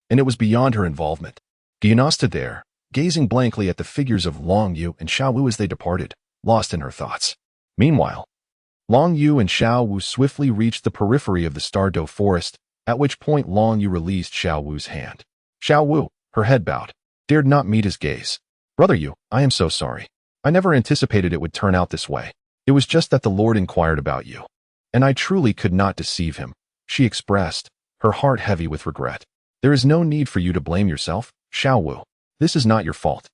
and it was beyond her involvement. Yuntao stood there, gazing blankly at the figures of Long Yu and Xiao Wu as they departed, lost in her thoughts. Meanwhile, Long Yu and Xiao Wu swiftly reached the periphery of the Stardow forest, at which point Long Yu released Xiao Wu's hand. Xiao Wu, her head bowed, dared not meet his gaze. Brother Yu, I am so sorry. I never anticipated it would turn out this way. It was just that the Lord inquired about you, and I truly could not deceive him, she expressed, her heart heavy with regret. There is no need for you to blame yourself, Xiao Wu. This is not your fault.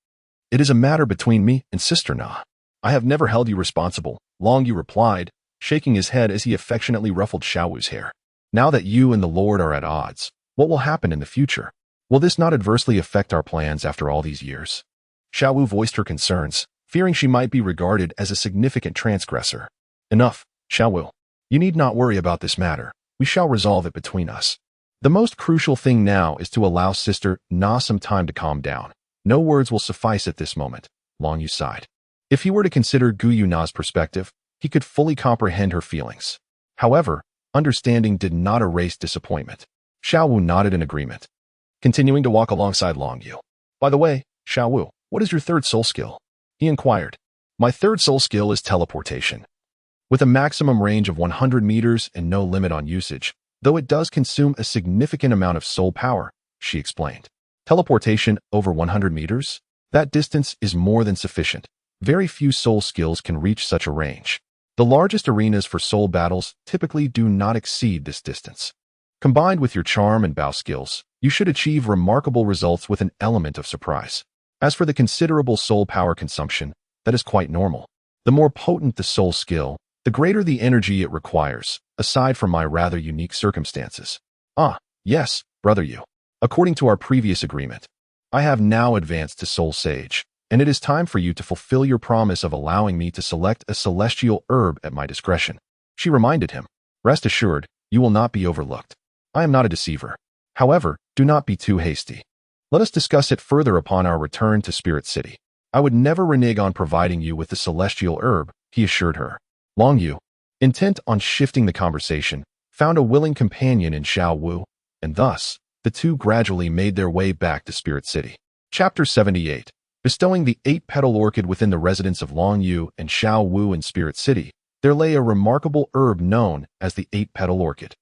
It is a matter between me and Sister Na. I have never held you responsible, Long Yu replied, shaking his head as he affectionately ruffled Xiao Wu's hair. Now that you and the Lord are at odds, what will happen in the future? Will this not adversely affect our plans after all these years? Xiao Wu voiced her concerns, fearing she might be regarded as a significant transgressor. Enough, Xiao Wu. You need not worry about this matter. We shall resolve it between us. The most crucial thing now is to allow Sister Na some time to calm down. No words will suffice at this moment, Long Yu sighed. If he were to consider Yuntao's perspective, he could fully comprehend her feelings. However, understanding did not erase disappointment. Xiao Wu nodded in agreement, continuing to walk alongside Long Yu. By the way, Xiao Wu, what is your third soul skill? He inquired. My third soul skill is teleportation. With a maximum range of 100 meters and no limit on usage, though it does consume a significant amount of soul power, she explained. Teleportation over 100 meters? That distance is more than sufficient. Very few soul skills can reach such a range. The largest arenas for soul battles typically do not exceed this distance. Combined with your charm and bow skills, you should achieve remarkable results with an element of surprise. As for the considerable soul power consumption, that is quite normal. The more potent the soul skill, the greater the energy it requires, aside from my rather unique circumstances. Ah, yes, Brother Yu. According to our previous agreement, I have now advanced to Soul Sage, and it is time for you to fulfill your promise of allowing me to select a celestial herb at my discretion. She reminded him. Rest assured, you will not be overlooked. I am not a deceiver. However, do not be too hasty. Let us discuss it further upon our return to Spirit City. I would never renege on providing you with the celestial herb, he assured her. Long Yu, intent on shifting the conversation, found a willing companion in Xiao Wu, and thus, the two gradually made their way back to Spirit City. Chapter 78. Bestowing the 8-petal orchid within the residence of Long Yu and Xiao Wu in Spirit City, there lay a remarkable herb known as the 8-petal orchid,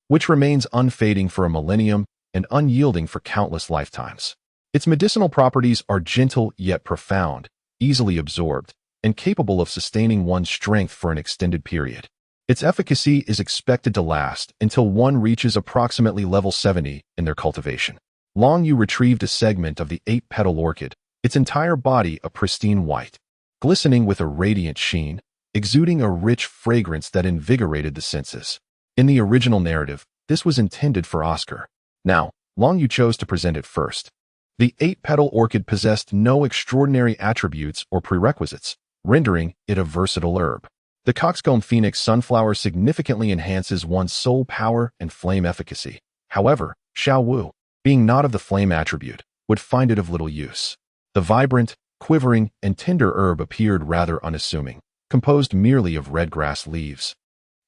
which remains unfading for a millennium and unyielding for countless lifetimes. Its medicinal properties are gentle yet profound, easily absorbed, and capable of sustaining one's strength for an extended period. Its efficacy is expected to last until one reaches approximately level 70 in their cultivation. Long Yu retrieved a segment of the 8-petal orchid, its entire body a pristine white, glistening with a radiant sheen, exuding a rich fragrance that invigorated the senses. In the original narrative, this was intended for Oscar. Now, Long Yu chose to present it first. The 8-petal orchid possessed no extraordinary attributes or prerequisites, rendering it a versatile herb. The coxcomb phoenix sunflower significantly enhances one's soul power and flame efficacy. However, Xiao Wu, being not of the flame attribute, would find it of little use. The vibrant, quivering, and tender herb appeared rather unassuming, composed merely of red grass leaves,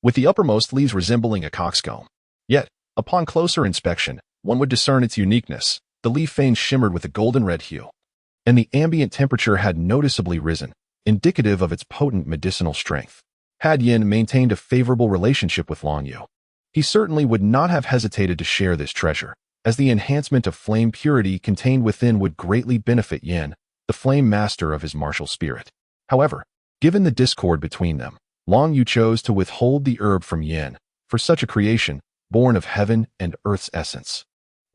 with the uppermost leaves resembling a coxcomb. Yet, upon closer inspection, one would discern its uniqueness. The leaf veins shimmered with a golden red hue, and the ambient temperature had noticeably risen, indicative of its potent medicinal strength. Had Yin maintained a favorable relationship with Long Yu, he certainly would not have hesitated to share this treasure, as the enhancement of flame purity contained within would greatly benefit Yin, the flame master of his martial spirit. However, given the discord between them, Long Yu chose to withhold the herb from Yin, for such a creation, born of heaven and earth's essence,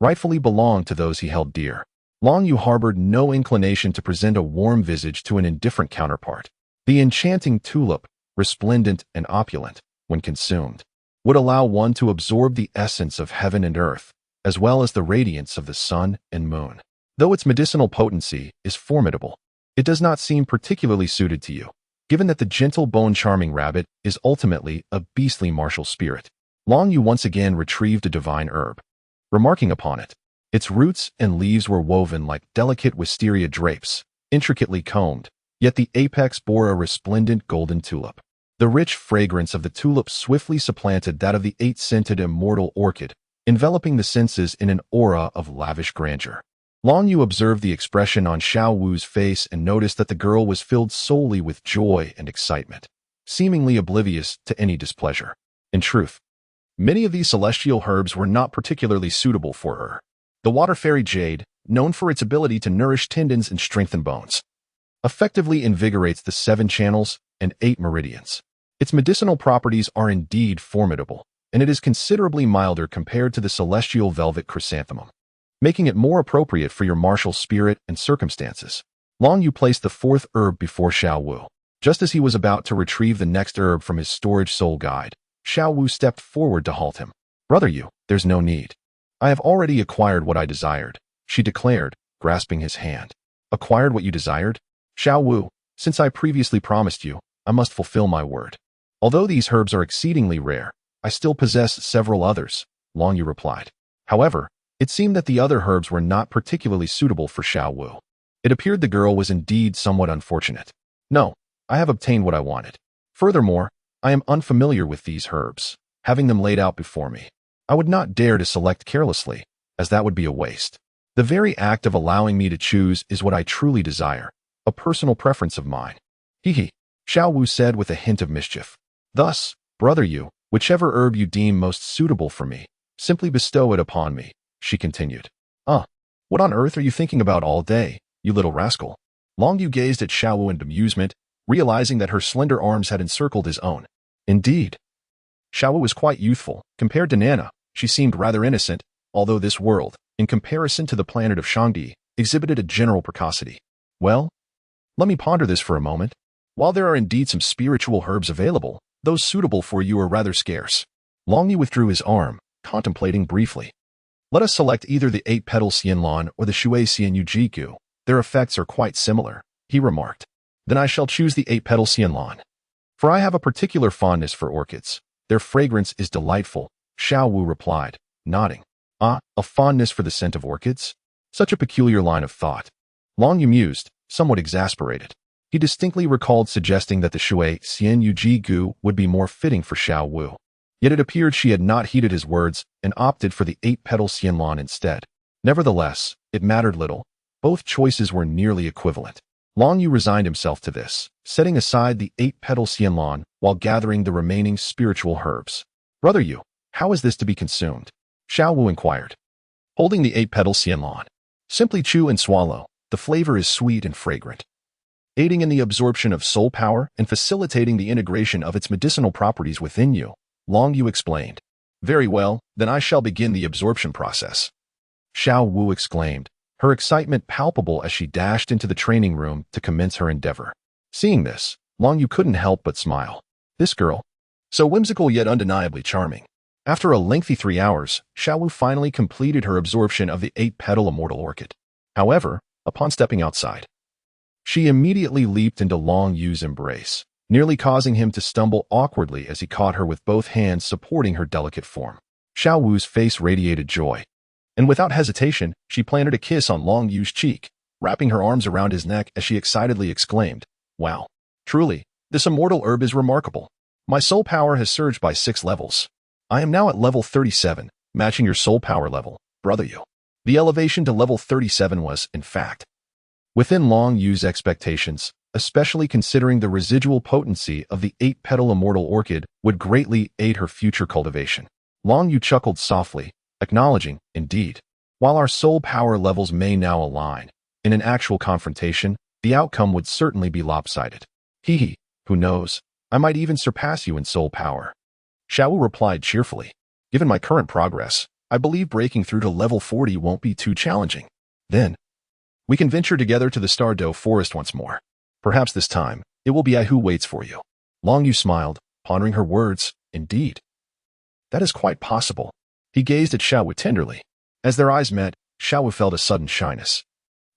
rightfully belonged to those he held dear. Long Yu harbored no inclination to present a warm visage to an indifferent counterpart. The enchanting tulip, resplendent and opulent, when consumed, would allow one to absorb the essence of heaven and earth, as well as the radiance of the sun and moon. Though its medicinal potency is formidable, it does not seem particularly suited to you, given that the gentle bone-charming rabbit is ultimately a beastly martial spirit. Long Yu once again retrieved a divine herb. Remarking upon it, its roots and leaves were woven like delicate wisteria drapes, intricately combed, yet the apex bore a resplendent golden tulip. The rich fragrance of the tulip swiftly supplanted that of the 8-scented immortal orchid, enveloping the senses in an aura of lavish grandeur. Long Yu observed the expression on Xiao Wu's face and noticed that the girl was filled solely with joy and excitement, seemingly oblivious to any displeasure. In truth, many of these celestial herbs were not particularly suitable for her. The water fairy jade, known for its ability to nourish tendons and strengthen bones, effectively invigorates the 7 channels and 8 meridians. Its medicinal properties are indeed formidable, and it is considerably milder compared to the celestial velvet chrysanthemum, making it more appropriate for your martial spirit and circumstances. Long Yu placed the 4th herb before Xiao Wu. Just as he was about to retrieve the next herb from his storage soul guide, Xiao Wu stepped forward to halt him. "Brother Yu, there's no need. I have already acquired what I desired," she declared, grasping his hand. "Acquired what you desired?" "Xiao Wu, since I previously promised you, I must fulfill my word. Although these herbs are exceedingly rare, I still possess several others," Long Yu replied. However, it seemed that the other herbs were not particularly suitable for Xiao Wu. It appeared the girl was indeed somewhat unfortunate. "No, I have obtained what I wanted. Furthermore, I am unfamiliar with these herbs. Having them laid out before me, I would not dare to select carelessly, as that would be a waste. The very act of allowing me to choose is what I truly desire, a personal preference of mine." "Hee," Xiao Wu said with a hint of mischief. "Thus, Brother Yu, whichever herb you deem most suitable for me, simply bestow it upon me," she continued. What on earth are you thinking about all day, you little rascal?" Long Yu gazed at Xiao Wu in amusement, realizing that her slender arms had encircled his own. Indeed, Xiao Wu was quite youthful. Compared to Nana, she seemed rather innocent, although this world, in comparison to the planet of Shangdi, exhibited a general precocity. "Well, let me ponder this for a moment. While there are indeed some spiritual herbs available, those suitable for you are rather scarce." Long Yu withdrew his arm, contemplating briefly. "Let us select either the 8-petal xianlan or the shui xianyu jigu. Their effects are quite similar," he remarked. "Then I shall choose the 8-petal xianlan. For I have a particular fondness for orchids. Their fragrance is delightful," Xiao Wu replied, nodding. "A fondness for the scent of orchids? Such a peculiar line of thought." Long Yu mused, somewhat exasperated. He distinctly recalled suggesting that the shui xianyu jigu would be more fitting for Xiao Wu. Yet it appeared she had not heeded his words and opted for the 8-petal xianlan instead. Nevertheless, it mattered little. Both choices were nearly equivalent. Long Yu resigned himself to this, setting aside the 8-petal xianlan while gathering the remaining spiritual herbs. "Brother Yu, how is this to be consumed?" Xiao Wu inquired. "Holding the 8-petal xianlan. Simply chew and swallow. The flavor is sweet and fragrant, aiding in the absorption of soul power and facilitating the integration of its medicinal properties within you," Long Yu explained. "Very well, then I shall begin the absorption process." Xiao Wu exclaimed, her excitement palpable as she dashed into the training room to commence her endeavor. Seeing this, Long Yu couldn't help but smile. This girl, so whimsical yet undeniably charming. After a lengthy 3 hours, Xiaowu finally completed her absorption of the 8-petal immortal orchid. However, upon stepping outside, she immediately leaped into Long Yu's embrace, nearly causing him to stumble awkwardly as he caught her with both hands supporting her delicate form. Xiaowu's face radiated joy, and without hesitation, she planted a kiss on Long Yu's cheek, wrapping her arms around his neck as she excitedly exclaimed, "Wow! Truly, this immortal herb is remarkable. My soul power has surged by 6 levels. I am now at level 37, matching your soul power level, Brother Yu." The elevation to level 37 was, in fact, within Long Yu's expectations, especially considering the residual potency of the 8-petal immortal orchid would greatly aid her future cultivation. Long Yu chuckled softly, acknowledging, indeed, while our soul power levels may now align, in an actual confrontation, the outcome would certainly be lopsided. Hee, who knows, I might even surpass you in soul power. Xiaowu replied cheerfully. Given my current progress, I believe breaking through to level 40 won't be too challenging. Then, we can venture together to the Douluo Forest once more. Perhaps this time, it will be I who waits for you. Long Yu smiled, pondering her words. Indeed. That is quite possible. He gazed at Xiaowu tenderly. As their eyes met, Xiaowu felt a sudden shyness,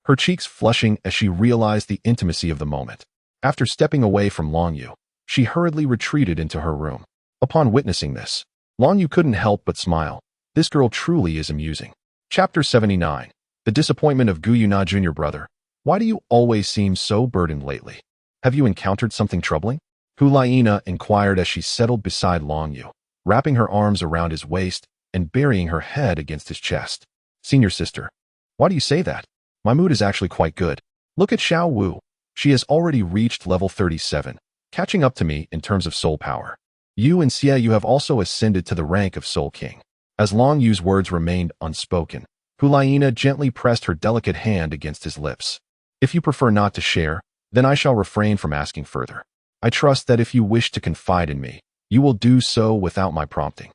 her cheeks flushing as she realized the intimacy of the moment. After stepping away from Long Yu, she hurriedly retreated into her room. Upon witnessing this, Long Yu couldn't help but smile. This girl truly is amusing. Chapter 79. The Disappointment of Gu Yuna Jr. Brother, why do you always seem so burdened lately? Have you encountered something troubling? Hu Laina inquired as she settled beside Long Yu, wrapping her arms around his waist and burying her head against his chest. Senior sister, why do you say that? My mood is actually quite good. Look at Xiao Wu. She has already reached level 37, catching up to me in terms of soul power. You and Xie Yu have also ascended to the rank of Soul King. As Long Yu's words remained unspoken, Hu Laina gently pressed her delicate hand against his lips. If you prefer not to share, then I shall refrain from asking further. I trust that if you wish to confide in me, you will do so without my prompting.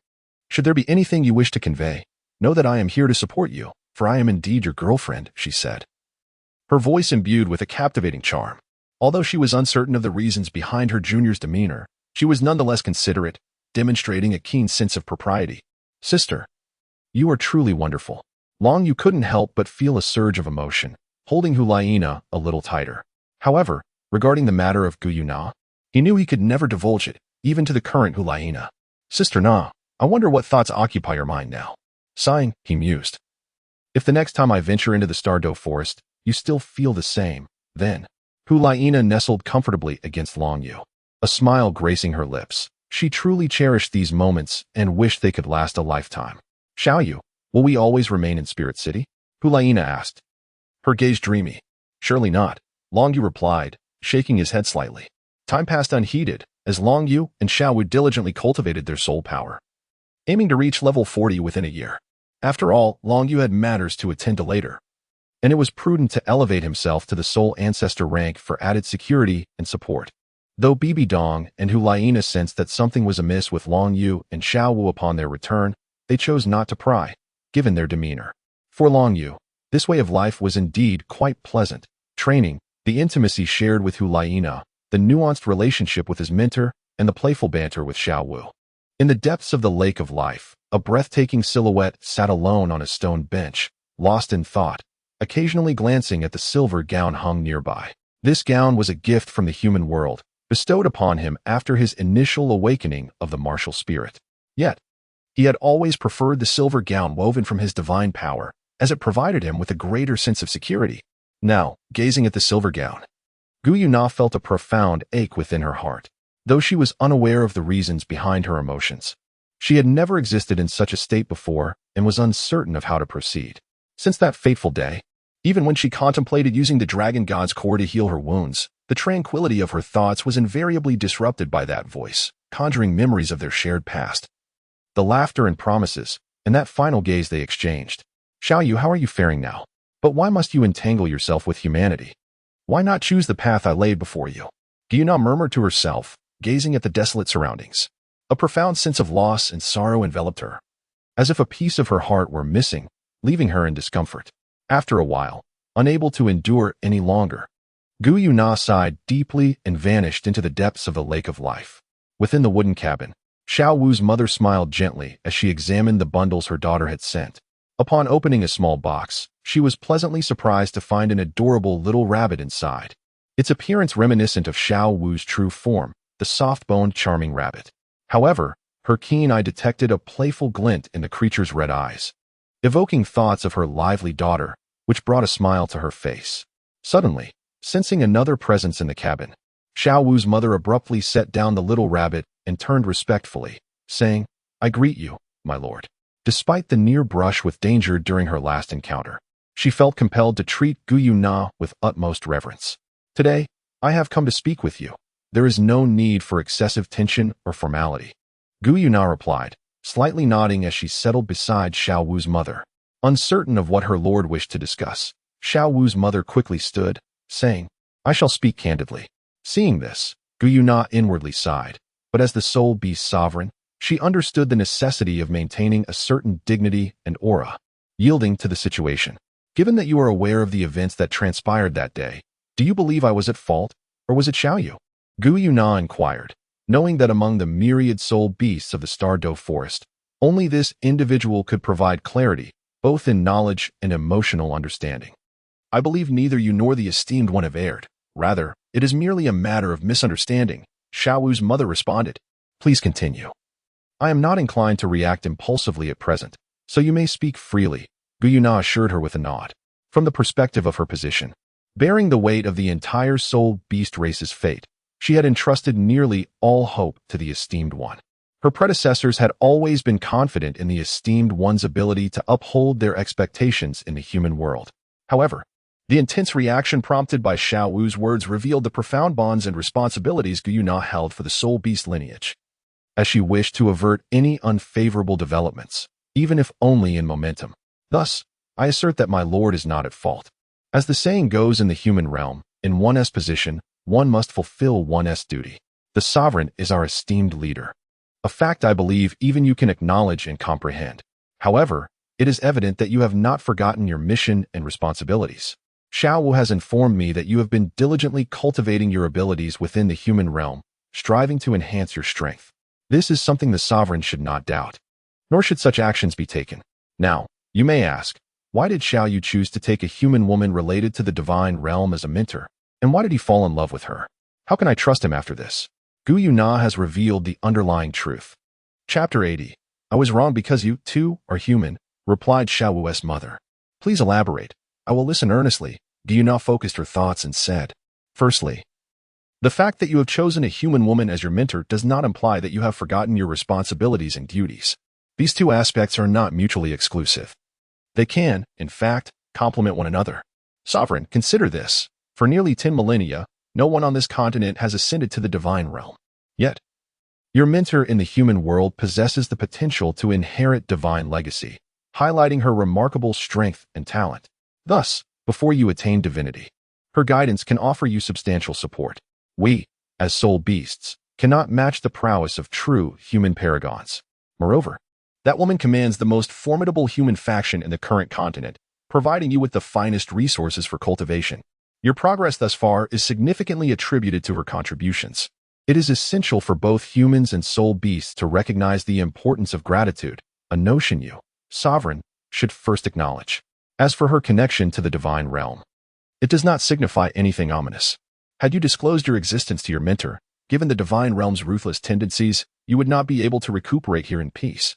Should there be anything you wish to convey, know that I am here to support you, for I am indeed your girlfriend, she said, her voice imbued with a captivating charm. Although she was uncertain of the reasons behind her junior's demeanor, she was nonetheless considerate, demonstrating a keen sense of propriety. Sister, you are truly wonderful. Long Yu couldn't help but feel a surge of emotion, holding Hu Laina a little tighter. However, regarding the matter of Gu Yuna, he knew he could never divulge it, even to the current Hu Laina. Sister Na, I wonder what thoughts occupy your mind now. Sighing, he mused. If the next time I venture into the Douluo Forest, you still feel the same, then. Hu Laina nestled comfortably against Long Yu, a smile gracing her lips. She truly cherished these moments and wished they could last a lifetime. Xiao Yu, will we always remain in Spirit City? Hu Laina asked, her gaze dreamy. Surely not, Long Yu replied, shaking his head slightly. Time passed unheeded, as Long Yu and Xiao Wu diligently cultivated their soul power, aiming to reach level 40 within a year. After all, Long Yu had matters to attend to later, and it was prudent to elevate himself to the Soul Ancestor rank for added security and support. Though Bibi Dong and Hu Laina sensed that something was amiss with Long Yu and Xiao Wu upon their return, they chose not to pry, given their demeanor. For Long Yu, this way of life was indeed quite pleasant. Training, the intimacy shared with Hu Laina, the nuanced relationship with his mentor, and the playful banter with Xiao Wu. In the depths of the lake of life, a breathtaking silhouette sat alone on a stone bench, lost in thought, occasionally glancing at the silver gown hung nearby. This gown was a gift from the human world, bestowed upon him after his initial awakening of the martial spirit. Yet, he had always preferred the silver gown woven from his divine power, as it provided him with a greater sense of security. Now, gazing at the silver gown, Gu Yuna felt a profound ache within her heart, though she was unaware of the reasons behind her emotions. She had never existed in such a state before and was uncertain of how to proceed. Since that fateful day, even when she contemplated using the dragon god's core to heal her wounds, the tranquility of her thoughts was invariably disrupted by that voice, conjuring memories of their shared past, the laughter and promises, and that final gaze they exchanged. Xiao Yu, how are you faring now? But why must you entangle yourself with humanity? Why not choose the path I laid before you? Gu Yuna murmured to herself, gazing at the desolate surroundings. A profound sense of loss and sorrow enveloped her, as if a piece of her heart were missing, leaving her in discomfort. After a while, unable to endure any longer, Gu Yuna sighed deeply and vanished into the depths of the lake of life. Within the wooden cabin, Xiao Wu's mother smiled gently as she examined the bundles her daughter had sent. Upon opening a small box, she was pleasantly surprised to find an adorable little rabbit inside. Its appearance reminiscent of Xiao Wu's true form, the soft-boned, charming rabbit. However, her keen eye detected a playful glint in the creature's red eyes, evoking thoughts of her lively daughter, which brought a smile to her face. Suddenly, sensing another presence in the cabin, Xiao Wu's mother abruptly set down the little rabbit and turned respectfully, saying, "I greet you, my lord." Despite the near brush with danger during her last encounter, she felt compelled to treat Gu Yuna with utmost reverence. "Today, I have come to speak with you. There is no need for excessive tension or formality," Gu Yuna replied, slightly nodding as she settled beside Xiao Wu's mother. Uncertain of what her lord wished to discuss, Xiao Wu's mother quickly stood, saying, "I shall speak candidly." Seeing this, Gu Yuna inwardly sighed, but as the soul beast sovereign, she understood the necessity of maintaining a certain dignity and aura. Yielding to the situation, "Given that you are aware of the events that transpired that day, do you believe I was at fault, or was it Xiaoyu?" Gu Yuna inquired, knowing that among the myriad soul beasts of the Stardow Forest, only this individual could provide clarity, both in knowledge and emotional understanding. "I believe neither you nor the esteemed one have erred. Rather, it is merely a matter of misunderstanding," Xiao Wu's mother responded. "Please continue." "I am not inclined to react impulsively at present, so you may speak freely," Gu Yuna assured her with a nod. From the perspective of her position, bearing the weight of the entire soul beast race's fate, she had entrusted nearly all hope to the esteemed one. Her predecessors had always been confident in the esteemed one's ability to uphold their expectations in the human world. However, the intense reaction prompted by Xiao Wu's words revealed the profound bonds and responsibilities Gu Yuna held for the soul beast lineage. As she wished to avert any unfavorable developments, even if only in momentum. "Thus, I assert that my lord is not at fault. As the saying goes in the human realm, in one's position, one must fulfill one's duty. The sovereign is our esteemed leader. A fact I believe even you can acknowledge and comprehend. However, it is evident that you have not forgotten your mission and responsibilities. Xiao Wu has informed me that you have been diligently cultivating your abilities within the human realm, striving to enhance your strength. This is something the sovereign should not doubt, nor should such actions be taken. Now, you may ask, why did Xiao Yu choose to take a human woman related to the divine realm as a mentor? And why did he fall in love with her? How can I trust him after this? Gu Yuna has revealed the underlying truth. Chapter 80. I was wrong because you, too, are human, replied Xiao Wu's mother. Please elaborate. I will listen earnestly. Gu Yuna focused her thoughts and said, Firstly, the fact that you have chosen a human woman as your mentor does not imply that you have forgotten your responsibilities and duties. These two aspects are not mutually exclusive. They can, in fact, complement one another. Sovereign, consider this. For nearly 10 millennia, no one on this continent has ascended to the divine realm. Yet, your mentor in the human world possesses the potential to inherit divine legacy, highlighting her remarkable strength and talent. Thus, before you attain divinity, her guidance can offer you substantial support. We, as soul beasts, cannot match the prowess of true human paragons. Moreover, that woman commands the most formidable human faction in the current continent, providing you with the finest resources for cultivation. Your progress thus far is significantly attributed to her contributions. It is essential for both humans and soul beasts to recognize the importance of gratitude, a notion you, sovereign, should first acknowledge. As for her connection to the divine realm, it does not signify anything ominous. Had you disclosed your existence to your mentor, given the divine realm's ruthless tendencies, you would not be able to recuperate here in peace.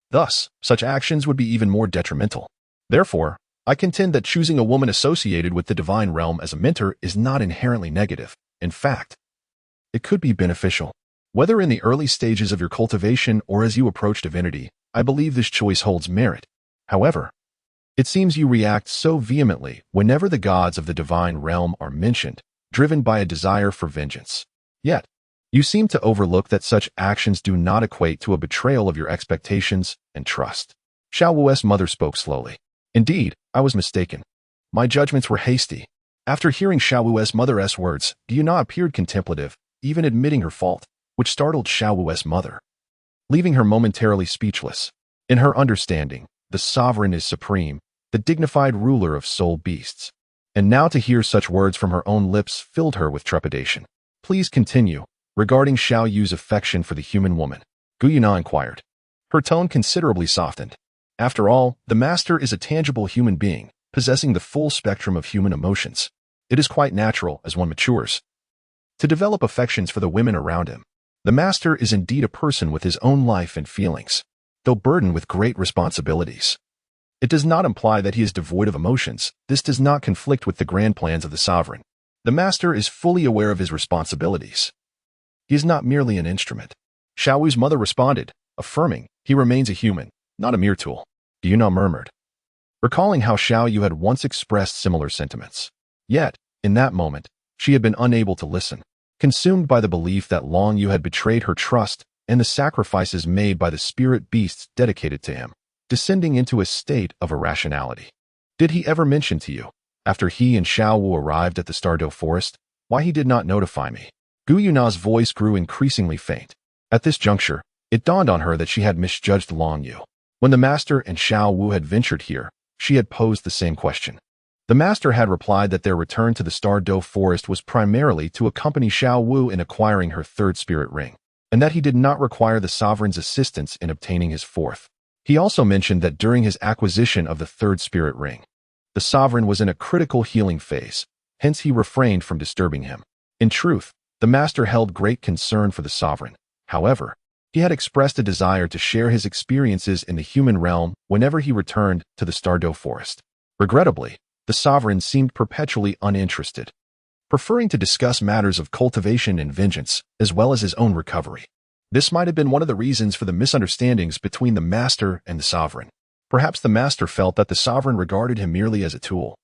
Thus, such actions would be even more detrimental. Therefore, I contend that choosing a woman associated with the divine realm as a mentor is not inherently negative. In fact, it could be beneficial. Whether in the early stages of your cultivation or as you approach divinity, I believe this choice holds merit. However, it seems you react so vehemently whenever the gods of the divine realm are mentioned, driven by a desire for vengeance. Yet, you seem to overlook that such actions do not equate to a betrayal of your expectations and trust. Xiao Wu's mother spoke slowly. Indeed, I was mistaken. My judgments were hasty. After hearing Xiao Wu's mother's words, Gu Yuna appeared contemplative, even admitting her fault, which startled Xiao Wu's mother, leaving her momentarily speechless. In her understanding, the sovereign is supreme, the dignified ruler of soul beasts. And now to hear such words from her own lips filled her with trepidation. Please continue, regarding Xiao Yu's affection for the human woman, Gu Yuna inquired. Her tone considerably softened. After all, the master is a tangible human being, possessing the full spectrum of human emotions. It is quite natural, as one matures, to develop affections for the women around him. The master is indeed a person with his own life and feelings, though burdened with great responsibilities. It does not imply that he is devoid of emotions. This does not conflict with the grand plans of the sovereign. The master is fully aware of his responsibilities. He is not merely an instrument. Xiao Wu's mother responded, affirming, he remains a human, not a mere tool. Yuna murmured, recalling how Xiao Yu had once expressed similar sentiments. Yet, in that moment, she had been unable to listen, consumed by the belief that Long Yu had betrayed her trust and the sacrifices made by the spirit beasts dedicated to him, descending into a state of irrationality. Did he ever mention to you, after he and Xiao Wu arrived at the Stardew Forest, why he did not notify me? Gu Yuna's voice grew increasingly faint. At this juncture, it dawned on her that she had misjudged Long Yu. When the master and Xiao Wu had ventured here, she had posed the same question. The master had replied that their return to the Stardew Forest was primarily to accompany Xiao Wu in acquiring her third spirit ring, and that he did not require the sovereign's assistance in obtaining his fourth. He also mentioned that during his acquisition of the third spirit ring, the sovereign was in a critical healing phase, hence he refrained from disturbing him. In truth, the master held great concern for the sovereign. However, he had expressed a desire to share his experiences in the human realm whenever he returned to the Stardew Forest. Regrettably, the sovereign seemed perpetually uninterested, preferring to discuss matters of cultivation and vengeance, as well as his own recovery. This might have been one of the reasons for the misunderstandings between the master and the sovereign. Perhaps the master felt that the sovereign regarded him merely as a tool,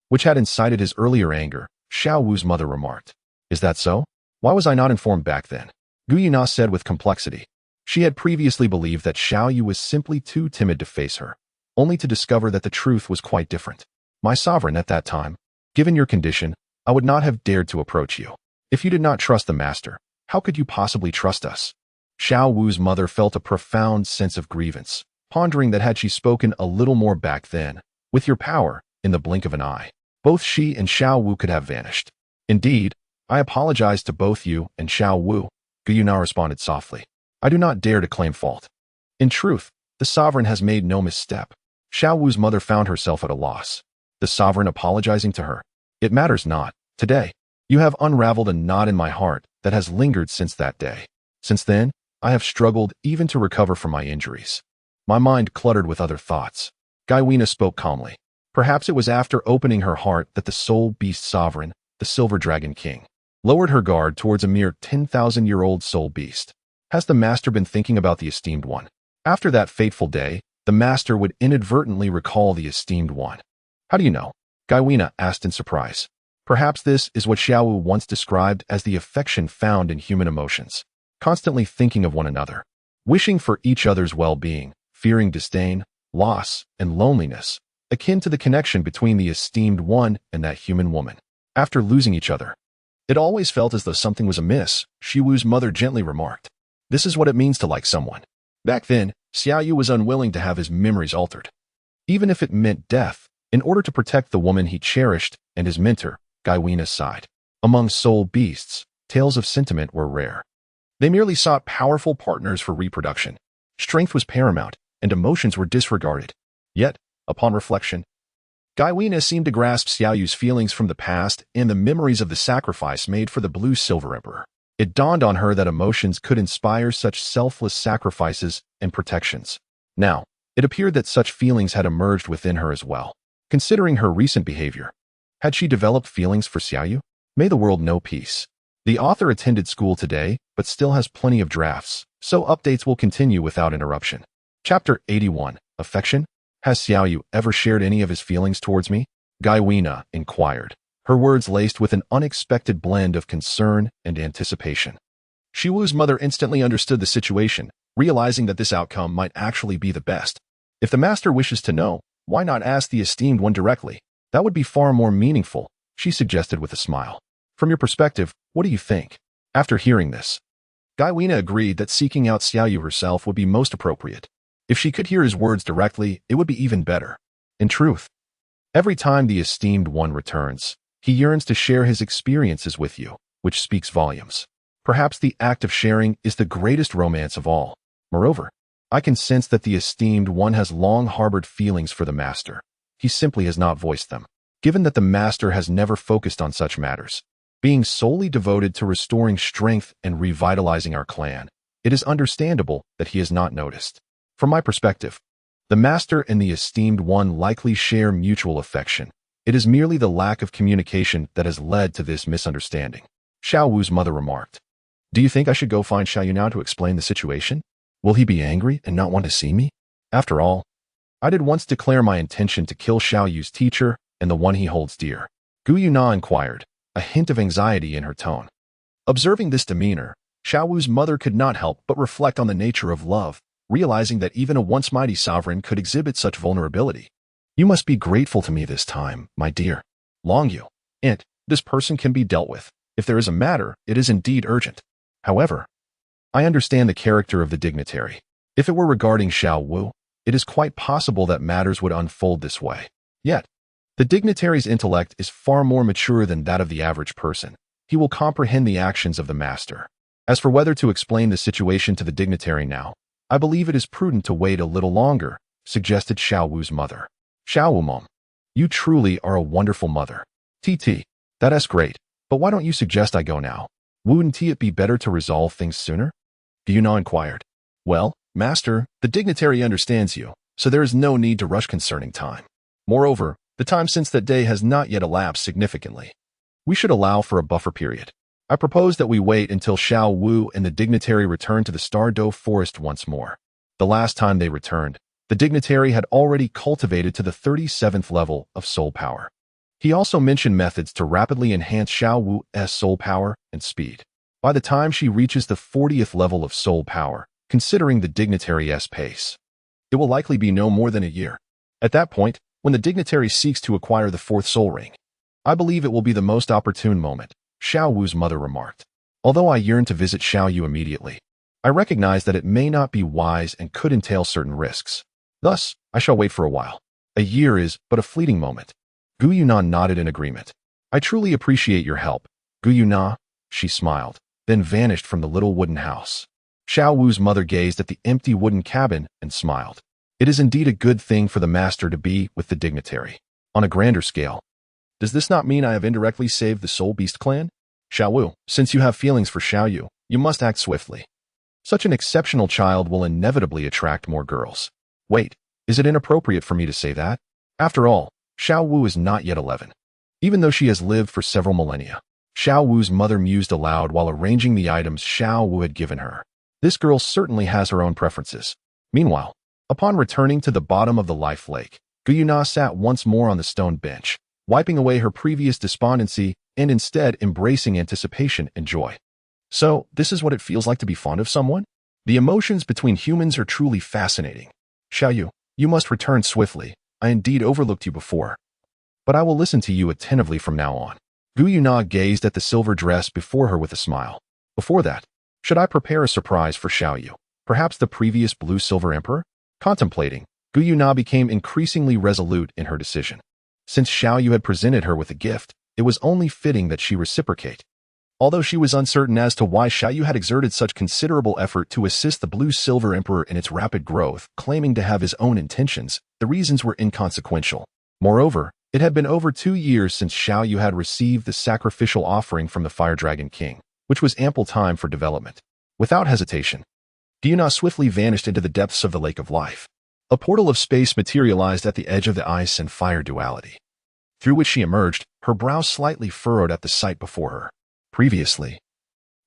which had incited his earlier anger. Xiao Wu's mother remarked. Is that so? Why was I not informed back then? Gu Yuna said with complexity. She had previously believed that Xiao Yu was simply too timid to face her, only to discover that the truth was quite different. My sovereign, at that time, given your condition, I would not have dared to approach you. If you did not trust the master, how could you possibly trust us? Xiao Wu's mother felt a profound sense of grievance, pondering that had she spoken a little more back then, with your power, in the blink of an eye, both she and Xiao Wu could have vanished. Indeed, I apologize to both you and Xiao Wu, Gu Yuna responded softly. I do not dare to claim fault. In truth, the sovereign has made no misstep. Xiao Wu's mother found herself at a loss. The sovereign apologizing to her. It matters not. Today, you have unraveled a knot in my heart that has lingered since that day. Since then, I have struggled even to recover from my injuries. My mind cluttered with other thoughts. Gaiwina spoke calmly. Perhaps it was after opening her heart that the soul beast sovereign, the Silver Dragon King, lowered her guard towards a mere 10,000-year-old soul beast. Has the master been thinking about the esteemed one? After that fateful day, the master would inadvertently recall the esteemed one. How do you know? Gaiwina asked in surprise. Perhaps this is what Xiao Wu once described as the affection found in human emotions. Constantly thinking of one another, wishing for each other's well-being, fearing disdain, loss, and loneliness, akin to the connection between the esteemed one and that human woman. After losing each other, it always felt as though something was amiss, Xiao Wu's mother gently remarked. This is what it means to like someone. Back then, Xiao Yu was unwilling to have his memories altered, even if it meant death, in order to protect the woman he cherished and his mentor. Gaiwina sighed. Among soul beasts, tales of sentiment were rare. They merely sought powerful partners for reproduction. Strength was paramount, and emotions were disregarded. Yet, upon reflection, Gaiwina seemed to grasp Xiao Yu's feelings from the past and the memories of the sacrifice made for the Blue Silver Emperor. It dawned on her that emotions could inspire such selfless sacrifices and protections. Now, it appeared that such feelings had emerged within her as well. Considering her recent behavior, had she developed feelings for Xiao Yu? May the world know peace. The author attended school today, but still has plenty of drafts, so updates will continue without interruption. Chapter 81, Affection? Has Xiao Yu ever shared any of his feelings towards me? Gaiwina inquired, her words laced with an unexpected blend of concern and anticipation. Xiao Wu's mother instantly understood the situation, realizing that this outcome might actually be the best. If the master wishes to know, why not ask the esteemed one directly? That would be far more meaningful, she suggested with a smile. From your perspective, what do you think? After hearing this, Gaiwina agreed that seeking out Xiao Yu herself would be most appropriate. If she could hear his words directly, it would be even better. In truth, every time the esteemed one returns, he yearns to share his experiences with you, which speaks volumes. Perhaps the act of sharing is the greatest romance of all. Moreover, I can sense that the esteemed one has long harbored feelings for the master. He simply has not voiced them. Given that the master has never focused on such matters, being solely devoted to restoring strength and revitalizing our clan, it is understandable that he has not noticed. From my perspective, the master and the esteemed one likely share mutual affection. It is merely the lack of communication that has led to this misunderstanding. Xiao Wu's mother remarked. Do you think I should go find Xiao Yu now to explain the situation? Will he be angry and not want to see me? After all, I did once declare my intention to kill Xiao Yu's teacher and the one he holds dear. Gu Yuna inquired, a hint of anxiety in her tone. Observing this demeanor, Xiao Wu's mother could not help but reflect on the nature of love, realizing that even a once mighty sovereign could exhibit such vulnerability. You must be grateful to me this time, my dear. Long Yu. This person can be dealt with. If there is a matter, it is indeed urgent. However, I understand the character of the dignitary. If it were regarding Xiao Wu, it is quite possible that matters would unfold this way. Yet, the dignitary's intellect is far more mature than that of the average person. He will comprehend the actions of the master. As for whether to explain the situation to the dignitary now, I believe it is prudent to wait a little longer, suggested Xiao Wu's mother. Xiao Wu Mom, you truly are a wonderful mother. TT, that's great, but why don't you suggest I go now? Wouldn't it be better to resolve things sooner? Yuna inquired. Well, master, the dignitary understands you, so there is no need to rush concerning time. Moreover, the time since that day has not yet elapsed significantly. We should allow for a buffer period. I propose that we wait until Xiao Wu and the dignitary return to the Stardow Forest once more. The last time they returned, the dignitary had already cultivated to the 37th level of soul power. He also mentioned methods to rapidly enhance Xiao Wu's soul power and speed. By the time she reaches the 40th level of soul power, considering the dignitary's pace, it will likely be no more than a year. At that point, when the dignitary seeks to acquire the 4th soul ring, I believe it will be the most opportune moment, Xiao Wu's mother remarked. Although I yearn to visit Xiao Yu immediately, I recognize that it may not be wise and could entail certain risks. Thus, I shall wait for a while. A year is but a fleeting moment. Gu Yuna nodded in agreement. I truly appreciate your help. Gu Yuna, she smiled, then vanished from the little wooden house. Xiao Wu's mother gazed at the empty wooden cabin and smiled. It is indeed a good thing for the master to be with the dignitary. On a grander scale, does this not mean I have indirectly saved the Soul Beast clan? Xiao Wu, since you have feelings for Xiao Yu, you must act swiftly. Such an exceptional child will inevitably attract more girls. Wait, is it inappropriate for me to say that? After all, Xiao Wu is not yet 11. Even though she has lived for several millennia. Xiao Wu's mother mused aloud while arranging the items Xiao Wu had given her. This girl certainly has her own preferences. Meanwhile, upon returning to the bottom of the life lake, Gu Yuna sat once more on the stone bench, wiping away her previous despondency and instead embracing anticipation and joy. So, this is what it feels like to be fond of someone? The emotions between humans are truly fascinating. Xiao Yu, you must return swiftly. I indeed overlooked you before. But I will listen to you attentively from now on. Gu Yuna gazed at the silver dress before her with a smile. Before that, should I prepare a surprise for Xiao Yu? Perhaps the previous blue-silver emperor? Contemplating, Gu Yuna became increasingly resolute in her decision. Since Xiao Yu had presented her with a gift, it was only fitting that she reciprocate. Although she was uncertain as to why Xiao Yu had exerted such considerable effort to assist the blue-silver emperor in its rapid growth, claiming to have his own intentions, the reasons were inconsequential. Moreover, it had been over 2 years since Xiao Yu had received the sacrificial offering from the Fire Dragon King, which was ample time for development. Without hesitation, Gu Yuna swiftly vanished into the depths of the Lake of Life. A portal of space materialized at the edge of the ice and fire duality, through which she emerged, her brow slightly furrowed at the sight before her. Previously,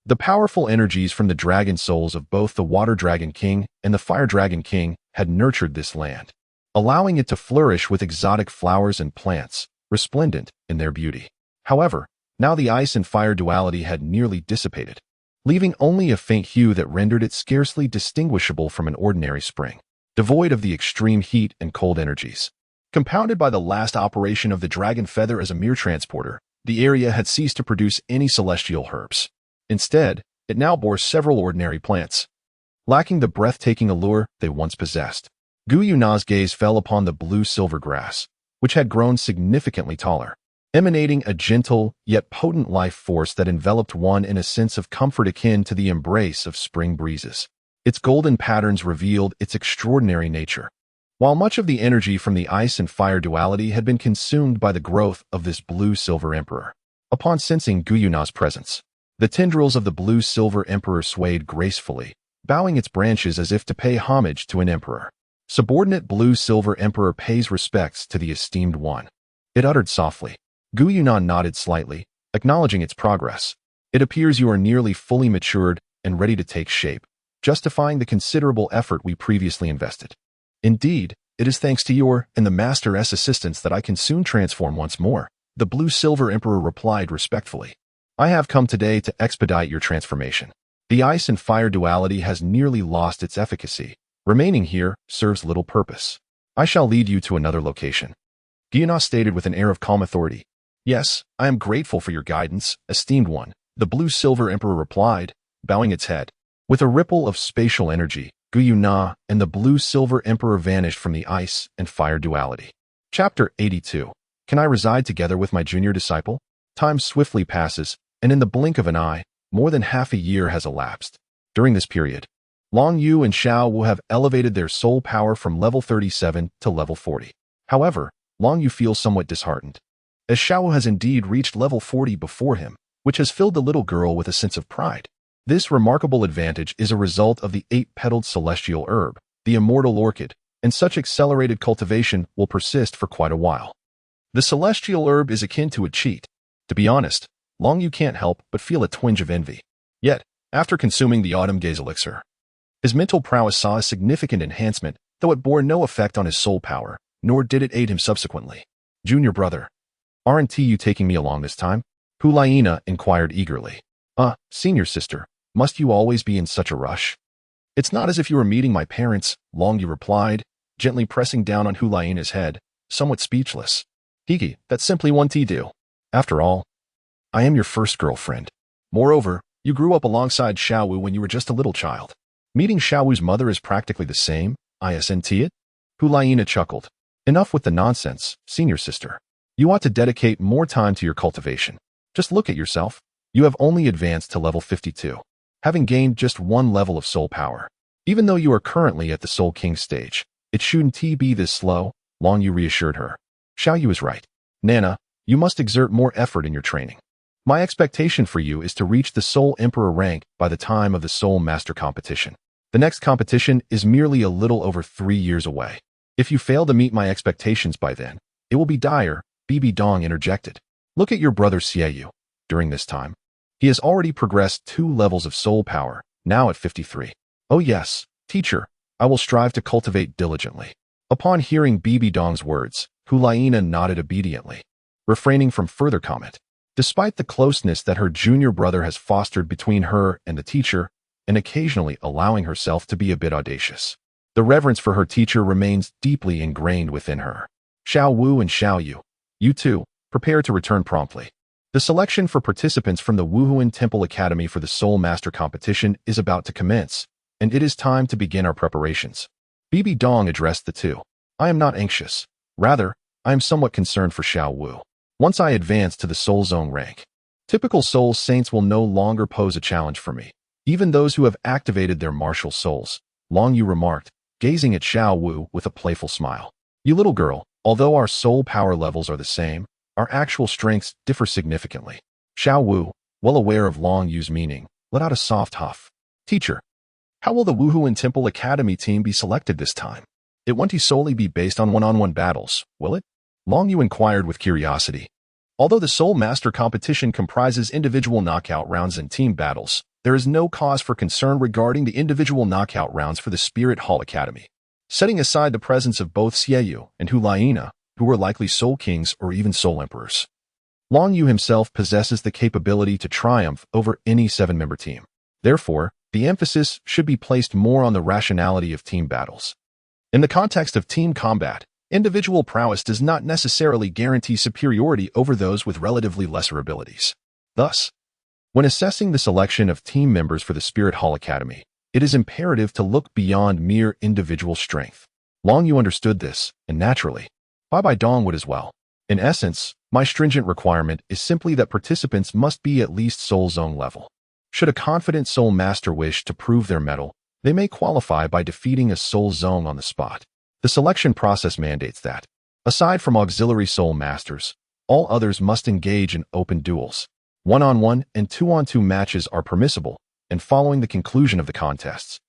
the powerful energies from the dragon souls of both the Water Dragon King and the Fire Dragon King had nurtured this land, allowing it to flourish with exotic flowers and plants, resplendent in their beauty. However, now the ice and fire duality had nearly dissipated, leaving only a faint hue that rendered it scarcely distinguishable from an ordinary spring, devoid of the extreme heat and cold energies. Compounded by the last operation of the dragon feather as a mere transporter, the area had ceased to produce any celestial herbs. Instead, it now bore several ordinary plants, lacking the breathtaking allure they once possessed. Gu Yuna's gaze fell upon the blue-silver grass, which had grown significantly taller, emanating a gentle yet potent life force that enveloped one in a sense of comfort akin to the embrace of spring breezes. Its golden patterns revealed its extraordinary nature. While much of the energy from the ice and fire duality had been consumed by the growth of this blue-silver emperor, upon sensing Gu Yuna's presence, the tendrils of the blue-silver emperor swayed gracefully, bowing its branches as if to pay homage to an emperor. Subordinate blue-silver emperor pays respects to the esteemed one. It uttered softly. Gu Yuna nodded slightly, acknowledging its progress. It appears you are nearly fully matured and ready to take shape, justifying the considerable effort we previously invested. Indeed, it is thanks to your and the Master's assistance that I can soon transform once more, the blue-silver emperor replied respectfully. I have come today to expedite your transformation. The ice and fire duality has nearly lost its efficacy. Remaining here serves little purpose. I shall lead you to another location. Gu Yuna stated with an air of calm authority. Yes, I am grateful for your guidance, esteemed one, the blue-silver emperor replied, bowing its head. With a ripple of spatial energy, Gu Yuna and the blue-silver emperor vanished from the ice and fire duality. Chapter 82. Can I reside together with my junior disciple? Time swiftly passes, and in the blink of an eye, more than half a year has elapsed. During this period, Long Yu and Xiao will have elevated their soul power from level 37 to level 40. However, Long Yu feels somewhat disheartened, as Xiao has indeed reached level 40 before him, which has filled the little girl with a sense of pride. This remarkable advantage is a result of the 8-petaled celestial herb, the immortal orchid, and such accelerated cultivation will persist for quite a while. The celestial herb is akin to a cheat. To be honest, Long Yu can't help but feel a twinge of envy. Yet, after consuming the autumn gaze elixir, his mental prowess saw a significant enhancement, though it bore no effect on his soul power, nor did it aid him subsequently. Junior brother, aren't you taking me along this time? Hulaina inquired eagerly. Senior sister, must you always be in such a rush? It's not as if you were meeting my parents, Long Yu replied, gently pressing down on Hulaina's head, somewhat speechless. Hiki, that's simply one do. After all, I am your first girlfriend. Moreover, you grew up alongside Xiaowu when you were just a little child. Meeting Xiaowu's mother is practically the same, isn't it? Hulaina chuckled. Enough with the nonsense, senior sister. You ought to dedicate more time to your cultivation. Just look at yourself. You have only advanced to level 52, having gained just one level of soul power. Even though you are currently at the Soul King stage, it shouldn't be this slow, Long Yu reassured her. Xiaoyu is right. Nana, you must exert more effort in your training. My expectation for you is to reach the Soul Emperor rank by the time of the Soul Master competition. The next competition is merely a little over 3 years away. If you fail to meet my expectations by then, it will be dire, Bibi Dong interjected. Look at your brother Xiaoyu. During this time, he has already progressed 2 levels of soul power, now at 53. Oh yes, teacher, I will strive to cultivate diligently. Upon hearing Bibi Dong's words, Hulaina nodded obediently, refraining from further comment. Despite the closeness that her junior brother has fostered between her and the teacher, and occasionally allowing herself to be a bit audacious, the reverence for her teacher remains deeply ingrained within her. Xiao Wu and Xiao Yu, you two, prepare to return promptly. The selection for participants from the Wuhuan Temple Academy for the Soul Master competition is about to commence, and it is time to begin our preparations. Bibi Dong addressed the two. I am not anxious. Rather, I am somewhat concerned for Xiao Wu. Once I advance to the Soul Zone rank, typical Soul Saints will no longer pose a challenge for me. Even those who have activated their martial souls, Long Yu remarked, gazing at Xiao Wu with a playful smile. You little girl, although our soul power levels are the same, our actual strengths differ significantly. Xiao Wu, well aware of Long Yu's meaning, let out a soft huff. Teacher, how will the Wuhuan Temple Academy team be selected this time? It won't solely be based on one-on-one battles, will it? Long Yu inquired with curiosity. Although the Soul Master competition comprises individual knockout rounds and team battles, there is no cause for concern regarding the individual knockout rounds for the Spirit Hall Academy. Setting aside the presence of both Xiaoyu and Hulaina, who were likely Soul Kings or even Soul Emperors, Long Yu himself possesses the capability to triumph over any 7-member team. Therefore, the emphasis should be placed more on the rationality of team battles. In the context of team combat, individual prowess does not necessarily guarantee superiority over those with relatively lesser abilities. Thus, when assessing the selection of team members for the Spirit Hall Academy, it is imperative to look beyond mere individual strength. Long Yu understood this, and naturally, Bai Dong would as well. In essence, my stringent requirement is simply that participants must be at least Soul Zone level. Should a confident Soul Master wish to prove their mettle, they may qualify by defeating a Soul Zone on the spot. The selection process mandates that, aside from auxiliary Soul Masters, all others must engage in open duels. 1-on-1 and 2-on-2 matches are permissible, and following the conclusion of the contests,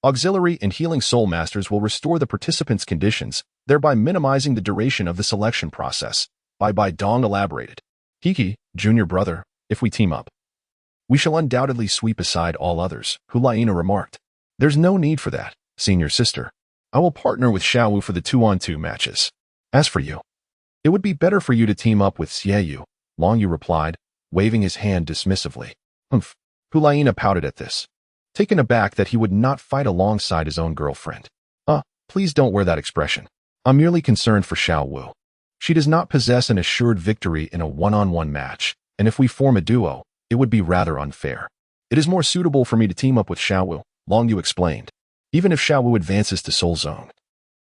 auxiliary and healing Soul Masters will restore the participants' conditions, thereby minimizing the duration of the selection process. Bai Dong elaborated. Hiki, junior brother, if we team up, we shall undoubtedly sweep aside all others, Hulaina remarked. There's no need for that, senior sister. I will partner with Xiaowu for the 2-on-2 matches. As for you, it would be better for you to team up with Xieyu, Long Yu replied, waving his hand dismissively. Humph. Hulaina pouted at this, taken aback that he would not fight alongside his own girlfriend. Please don't wear that expression. I'm merely concerned for Xiaowu. She does not possess an assured victory in a 1-on-1 match, and if we form a duo, it would be rather unfair. It is more suitable for me to team up with Xiaowu, Long Yu explained. Even if Xiaowu advances to Soul Zone,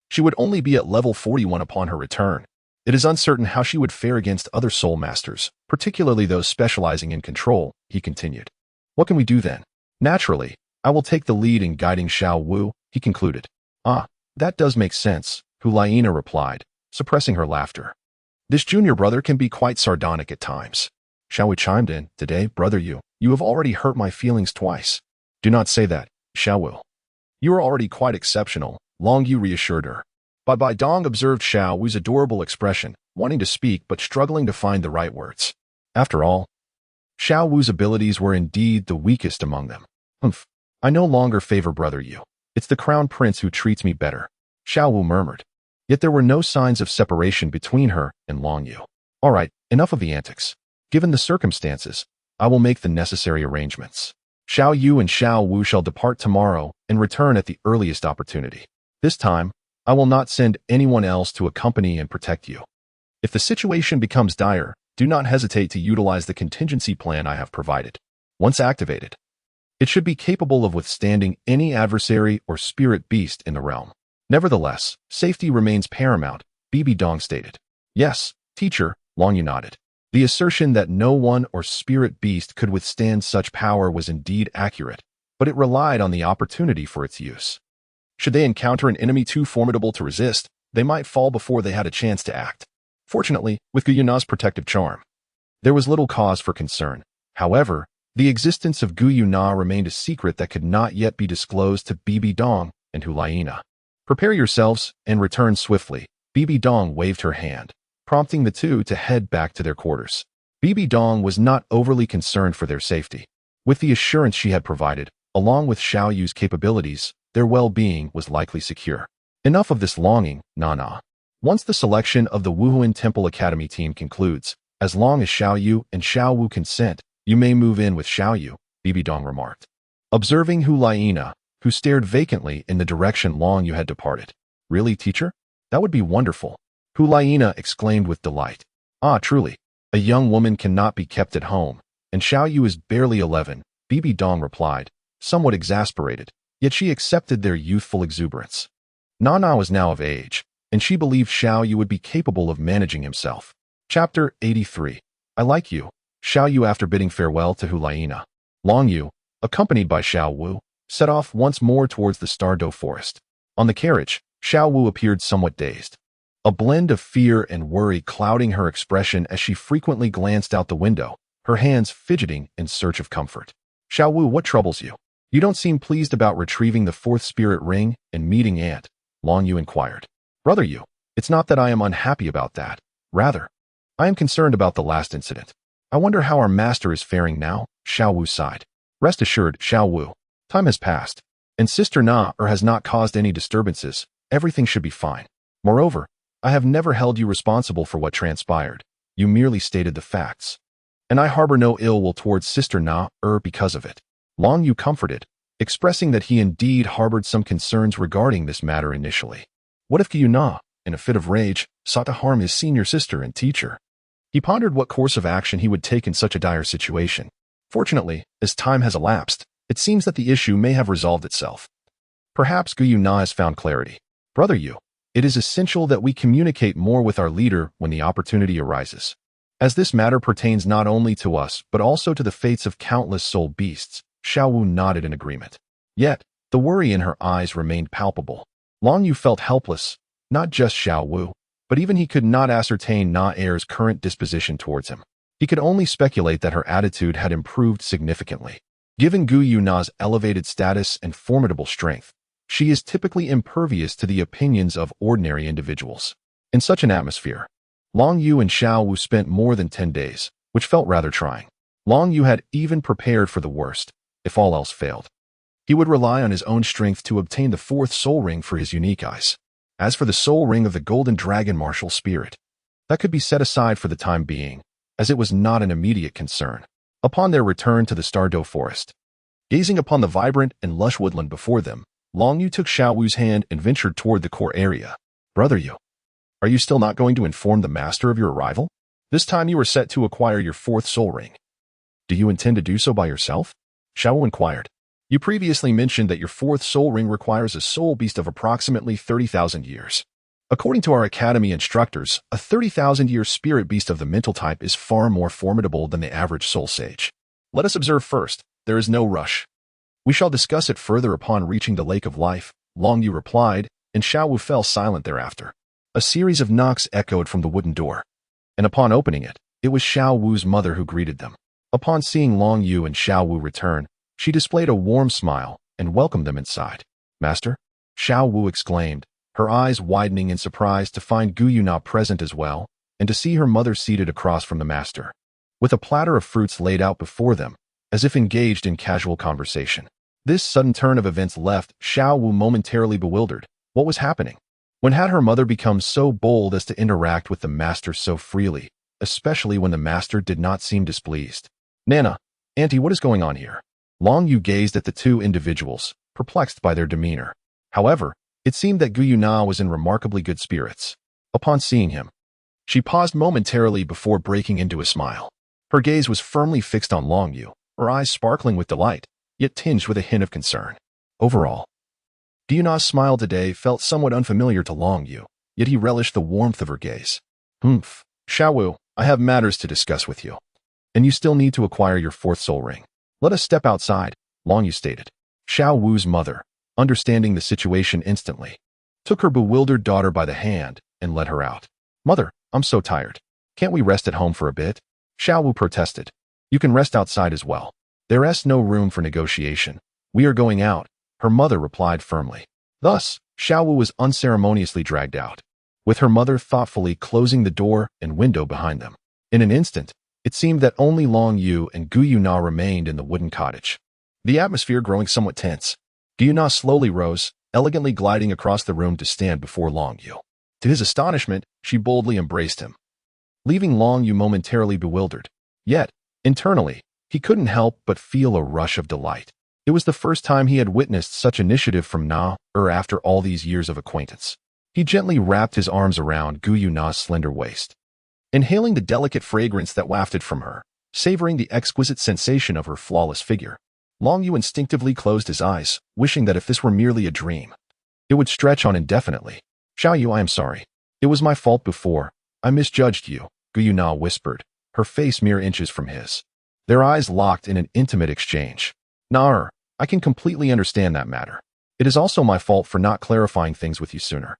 she would only be at level 41 upon her return. It is uncertain how she would fare against other Soul Masters, particularly those specializing in control, he continued. What can we do then? Naturally, I will take the lead in guiding Xiaowu, he concluded. That does make sense, Hulaina replied, suppressing her laughter. This junior brother can be quite sardonic at times. Xiaowu chimed in. Today, brother you have already hurt my feelings twice. Do not say that, Xiaowu. You are already quite exceptional, Long Yu reassured her. Bai Dong observed Xiaowu's adorable expression, wanting to speak but struggling to find the right words. After all, Xiaowu's abilities were indeed the weakest among them. Humph. I no longer favor brother Yu. It's the crown prince who treats me better, Xiaowu murmured. Yet there were no signs of separation between her and Long Yu. All right, enough of the antics. Given the circumstances, I will make the necessary arrangements. Xiao Yu and Xiaowu shall depart tomorrow and return at the earliest opportunity. This time, I will not send anyone else to accompany and protect you. If the situation becomes dire, do not hesitate to utilize the contingency plan I have provided. Once activated, it should be capable of withstanding any adversary or spirit beast in the realm. Nevertheless, safety remains paramount, BB Dong stated. Yes, teacher, Long Yu nodded. The assertion that no one or spirit beast could withstand such power was indeed accurate, but it relied on the opportunity for its use. Should they encounter an enemy too formidable to resist, they might fall before they had a chance to act. Fortunately, with Gu Yuna's protective charm, there was little cause for concern. However, the existence of Gu Yuna remained a secret that could not yet be disclosed to BB Dong and Hulaina. Prepare yourselves and return swiftly. BB Dong waved her hand, prompting the two to head back to their quarters. BB Dong was not overly concerned for their safety. With the assurance she had provided, along with Xiao Yu's capabilities, their well-being was likely secure. Enough of this longing, Nana. Once the selection of the Wuhuan Temple Academy team concludes, as long as Xiao Yu and Xiaowu consent, you may move in with Xiao Yu, BB Dong remarked. Observing Hulaina, who stared vacantly in the direction Long Yu had departed. Really, teacher? That would be wonderful. Hulaina exclaimed with delight. Truly. A young woman cannot be kept at home, and Xiao Yu is barely 11, BB Dong replied, somewhat exasperated, yet she accepted their youthful exuberance. Nana was now of age, and she believed Xiao Yu would be capable of managing himself. Chapter 83. I like you. Xiao Yu, after bidding farewell to Hulaina, Long Yu, accompanied by Xiaowu, set off once more towards the Stardo forest. On the carriage, Xiaowu appeared somewhat dazed, a blend of fear and worry clouding her expression as she frequently glanced out the window, her hands fidgeting in search of comfort. Xiaowu, what troubles you? You don't seem pleased about retrieving the fourth spirit ring and meeting Aunt, Long Yu inquired. Brother Yu, it's not that I am unhappy about that. Rather, I am concerned about the last incident. I wonder how our master is faring now, Xiaowu sighed. Rest assured, Xiaowu, time has passed, and Sister Na has not caused any disturbances. Everything should be fine. Moreover, I have never held you responsible for what transpired. You merely stated the facts. And I harbor no ill will towards Sister Na because of it. Long Yu comforted, expressing that he indeed harbored some concerns regarding this matter initially. What if Gu Na, in a fit of rage, sought to harm his senior sister and teacher? He pondered what course of action he would take in such a dire situation. Fortunately, as time has elapsed, it seems that the issue may have resolved itself. Perhaps Gu Na has found clarity. Brother Yu, It is essential that we communicate more with our leader when the opportunity arises. As this matter pertains not only to us, but also to the fates of countless soul beasts, Xiaowu nodded in agreement. Yet, the worry in her eyes remained palpable. Long Yu felt helpless, not just Xiaowu, but even he could not ascertain Na Er's current disposition towards him. He could only speculate that her attitude had improved significantly. Given Gu Yuna's elevated status and formidable strength, she is typically impervious to the opinions of ordinary individuals. In such an atmosphere, Long Yu and Xiaowu spent more than 10 days, which felt rather trying. Long Yu had even prepared for the worst, if all else failed. He would rely on his own strength to obtain the 4th soul ring for his unique eyes. As for the soul ring of the Golden Dragon martial spirit, that could be set aside for the time being, as it was not an immediate concern. Upon their return to the Stardow Forest, gazing upon the vibrant and lush woodland before them, Long Yu took Xiaowu's hand and ventured toward the core area. Brother Yu, are you still not going to inform the master of your arrival? This time you are set to acquire your 4th soul ring. Do you intend to do so by yourself? Xiaowu inquired. You previously mentioned that your 4th soul ring requires a soul beast of approximately 30,000 years. According to our academy instructors, a 30,000-year spirit beast of the mental type is far more formidable than the average soul sage. Let us observe first. There is no rush. We shall discuss it further upon reaching the Lake of Life, Long Yu replied, and Xiaowu fell silent thereafter. A series of knocks echoed from the wooden door, and upon opening it, it was Xiaowu's mother who greeted them. Upon seeing Long Yu and Xiaowu return, she displayed a warm smile and welcomed them inside. Master? Xiaowu exclaimed, her eyes widening in surprise to find Gu Yuna present as well, and to see her mother seated across from the master, with a platter of fruits laid out before them, as if engaged in casual conversation. This sudden turn of events left Xiaowu momentarily bewildered. What was happening? When had her mother become so bold as to interact with the master so freely, especially when the master did not seem displeased? Nana, Auntie, what is going on here? Long Yu gazed at the two individuals, perplexed by their demeanor. However, it seemed that Gu Yuna was in remarkably good spirits. Upon seeing him, she paused momentarily before breaking into a smile. Her gaze was firmly fixed on Long Yu, her eyes sparkling with delight, yet tinged with a hint of concern. Overall, Gu Yuna's smile today felt somewhat unfamiliar to Long Yu, yet he relished the warmth of her gaze. Xiaowu, I have matters to discuss with you. And you still need to acquire your 4th soul ring. Let us step outside, Long Yu stated. Xiaowu's mother, understanding the situation instantly, took her bewildered daughter by the hand and led her out. Mother, I'm so tired. Can't we rest at home for a bit? Xiaowu protested. You can rest outside as well. There's no room for negotiation. We are going out, her mother replied firmly. Thus, Xiaowu was unceremoniously dragged out, with her mother thoughtfully closing the door and window behind them. In an instant, it seemed that only Long Yu and Gu Yuna remained in the wooden cottage, the atmosphere growing somewhat tense. Gu Yuna slowly rose, elegantly gliding across the room to stand before Long Yu. To his astonishment, she boldly embraced him, leaving Long Yu momentarily bewildered. Yet, internally, he couldn't help but feel a rush of delight. It was the first time he had witnessed such initiative from Na after all these years of acquaintance. He gently wrapped his arms around Gu Yuna's slender waist, inhaling the delicate fragrance that wafted from her, savoring the exquisite sensation of her flawless figure. Long Yu instinctively closed his eyes, wishing that if this were merely a dream, it would stretch on indefinitely. Xiaoyu, I am sorry. It was my fault before. I misjudged you, Gu Yuna whispered, her face mere inches from his. Their eyes locked in an intimate exchange. Nah, I can completely understand that matter. It is also my fault for not clarifying things with you sooner.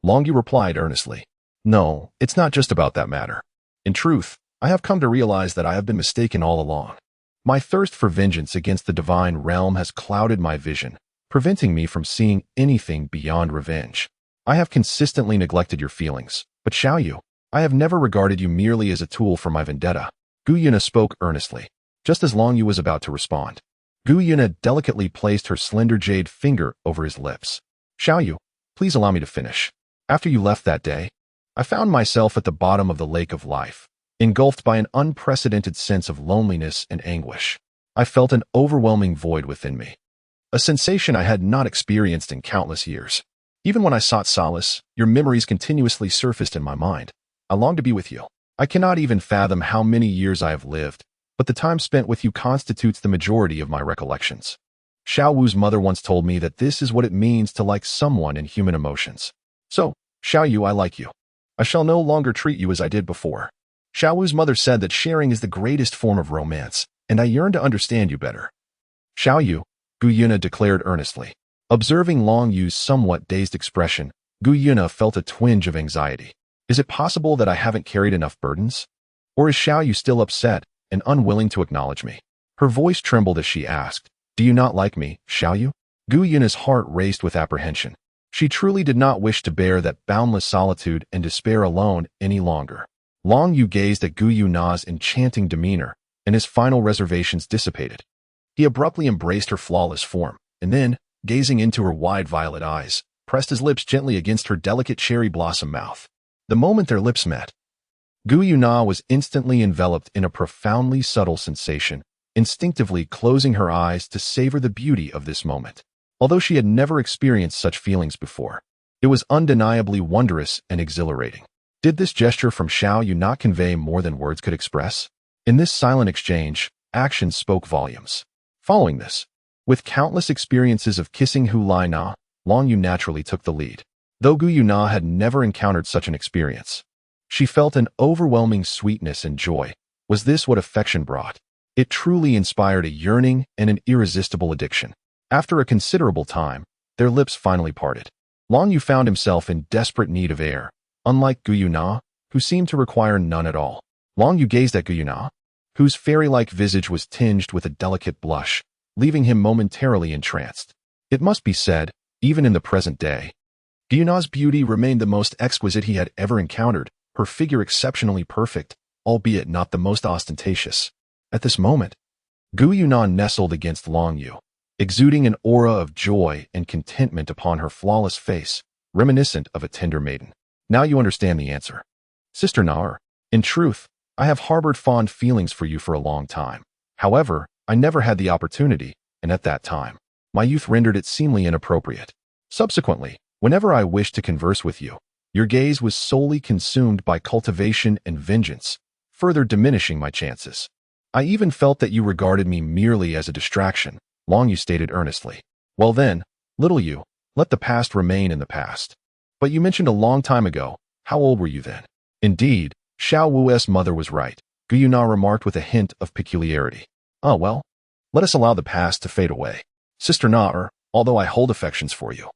Long Yu replied earnestly. No, it's not just about that matter. In truth, I have come to realize that I have been mistaken all along. My thirst for vengeance against the divine realm has clouded my vision, preventing me from seeing anything beyond revenge. I have consistently neglected your feelings, but Xiaoyu, I have never regarded you merely as a tool for my vendetta. Gu Yuna spoke earnestly, just as Long Yu was about to respond. Gu Yuna delicately placed her slender jade finger over his lips. Xiaoyu, please allow me to finish. After you left that day, I found myself at the bottom of the Lake of Life, engulfed by an unprecedented sense of loneliness and anguish. I felt an overwhelming void within me, a sensation I had not experienced in countless years. Even when I sought solace, your memories continuously surfaced in my mind. I longed to be with you. I cannot even fathom how many years I have lived, but the time spent with you constitutes the majority of my recollections. Xiaowu's mother once told me that this is what it means to like someone in human emotions. So, Xiao Yu, I like you. I shall no longer treat you as I did before. Xiao Wu's mother said that sharing is the greatest form of romance, and I yearn to understand you better. Xiao Yu, Gu Yuna declared earnestly. Observing Long Yu's somewhat dazed expression, Gu Yuna felt a twinge of anxiety. Is it possible that I haven't carried enough burdens? Or is Xiao Yu still upset and unwilling to acknowledge me? Her voice trembled as she asked, Do you not like me, Xiao Yu? Gu Yuna's heart raced with apprehension. She truly did not wish to bear that boundless solitude and despair alone any longer. Long Yu gazed at Gu Yuna's enchanting demeanor, and his final reservations dissipated. He abruptly embraced her flawless form, and then, gazing into her wide violet eyes, pressed his lips gently against her delicate cherry blossom mouth. The moment their lips met, Gu Yuna was instantly enveloped in a profoundly subtle sensation, instinctively closing her eyes to savor the beauty of this moment. Although she had never experienced such feelings before, it was undeniably wondrous and exhilarating. Did this gesture from Xiao Yu not convey more than words could express? In this silent exchange, actions spoke volumes. Following this, with countless experiences of kissing Hu Lai Na, Long Yu naturally took the lead. Though Gu Yuna had never encountered such an experience, she felt an overwhelming sweetness and joy. Was this what affection brought? It truly inspired a yearning and an irresistible addiction. After a considerable time, their lips finally parted. Long Yu found himself in desperate need of air, unlike Gu Yuna, who seemed to require none at all. Long Yu gazed at Gu Yuna, whose fairy-like visage was tinged with a delicate blush, leaving him momentarily entranced. It must be said, even in the present day, Gu Yuna's beauty remained the most exquisite he had ever encountered, her figure exceptionally perfect, albeit not the most ostentatious. At this moment, Gu Yuna nestled against Long Yu, exuding an aura of joy and contentment upon her flawless face, reminiscent of a tender maiden. Now you understand the answer. Sister Naur, in truth, I have harbored fond feelings for you for a long time. However, I never had the opportunity, and at that time, my youth rendered it seemingly inappropriate. Subsequently, whenever I wished to converse with you, your gaze was solely consumed by cultivation and vengeance, further diminishing my chances. I even felt that you regarded me merely as a distraction, Long Yu stated earnestly. Well then, little you, let the past remain in the past. But you mentioned a long time ago, how old were you then? Indeed, Xiao Wu's mother was right, Gu Yuna remarked with a hint of peculiarity. Oh well, let us allow the past to fade away. Sister Naur, although I hold affections for you,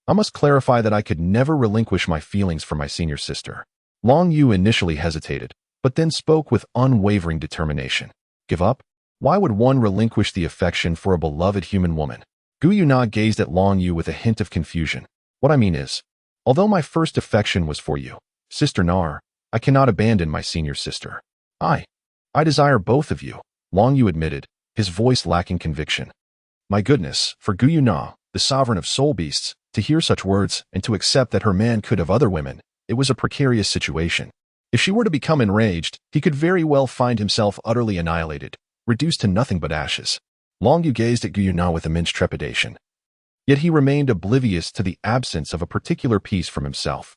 I must clarify that I could never relinquish my feelings for my senior sister. Long Yu initially hesitated, but then spoke with unwavering determination. Give up? Why would one relinquish the affection for a beloved human woman? Gu Yuna gazed at Long Yu with a hint of confusion. What I mean is, although my first affection was for you, Sister Naur, I cannot abandon my senior sister. I desire both of you, Long Yu admitted, his voice lacking conviction. My goodness, for Gu Yuna, the sovereign of soul beasts, to hear such words and to accept that her man could have other women, it was a precarious situation. If she were to become enraged, he could very well find himself utterly annihilated, reduced to nothing but ashes. Long Yu gazed at Gu Yuna with immense trepidation. Yet he remained oblivious to the absence of a particular piece from himself.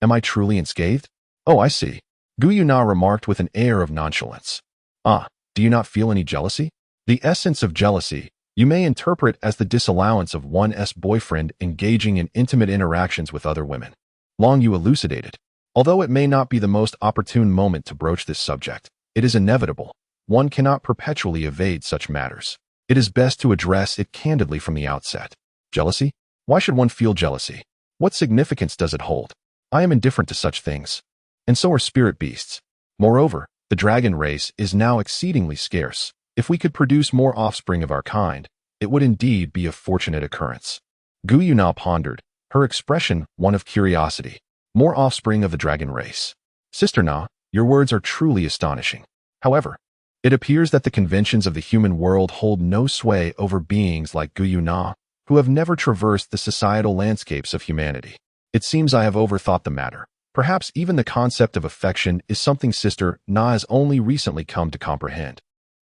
Am I truly unscathed? Oh, I see. Gu Yuna remarked with an air of nonchalance. Do you not feel any jealousy? The essence of jealousy, you may interpret as the disallowance of one's boyfriend engaging in intimate interactions with other women. Long Yu elucidated. Although it may not be the most opportune moment to broach this subject, it is inevitable. One cannot perpetually evade such matters. It is best to address it candidly from the outset. Jealousy? Why should one feel jealousy? What significance does it hold? I am indifferent to such things. And so are spirit beasts. Moreover, the dragon race is now exceedingly scarce. If we could produce more offspring of our kind, it would indeed be a fortunate occurrence. Gu Yuna pondered, her expression one of curiosity. More offspring of the dragon race. Sister Na, your words are truly astonishing. However, it appears that the conventions of the human world hold no sway over beings like Gu Yuna, who have never traversed the societal landscapes of humanity. It seems I have overthought the matter. Perhaps even the concept of affection is something Sister Na has only recently come to comprehend.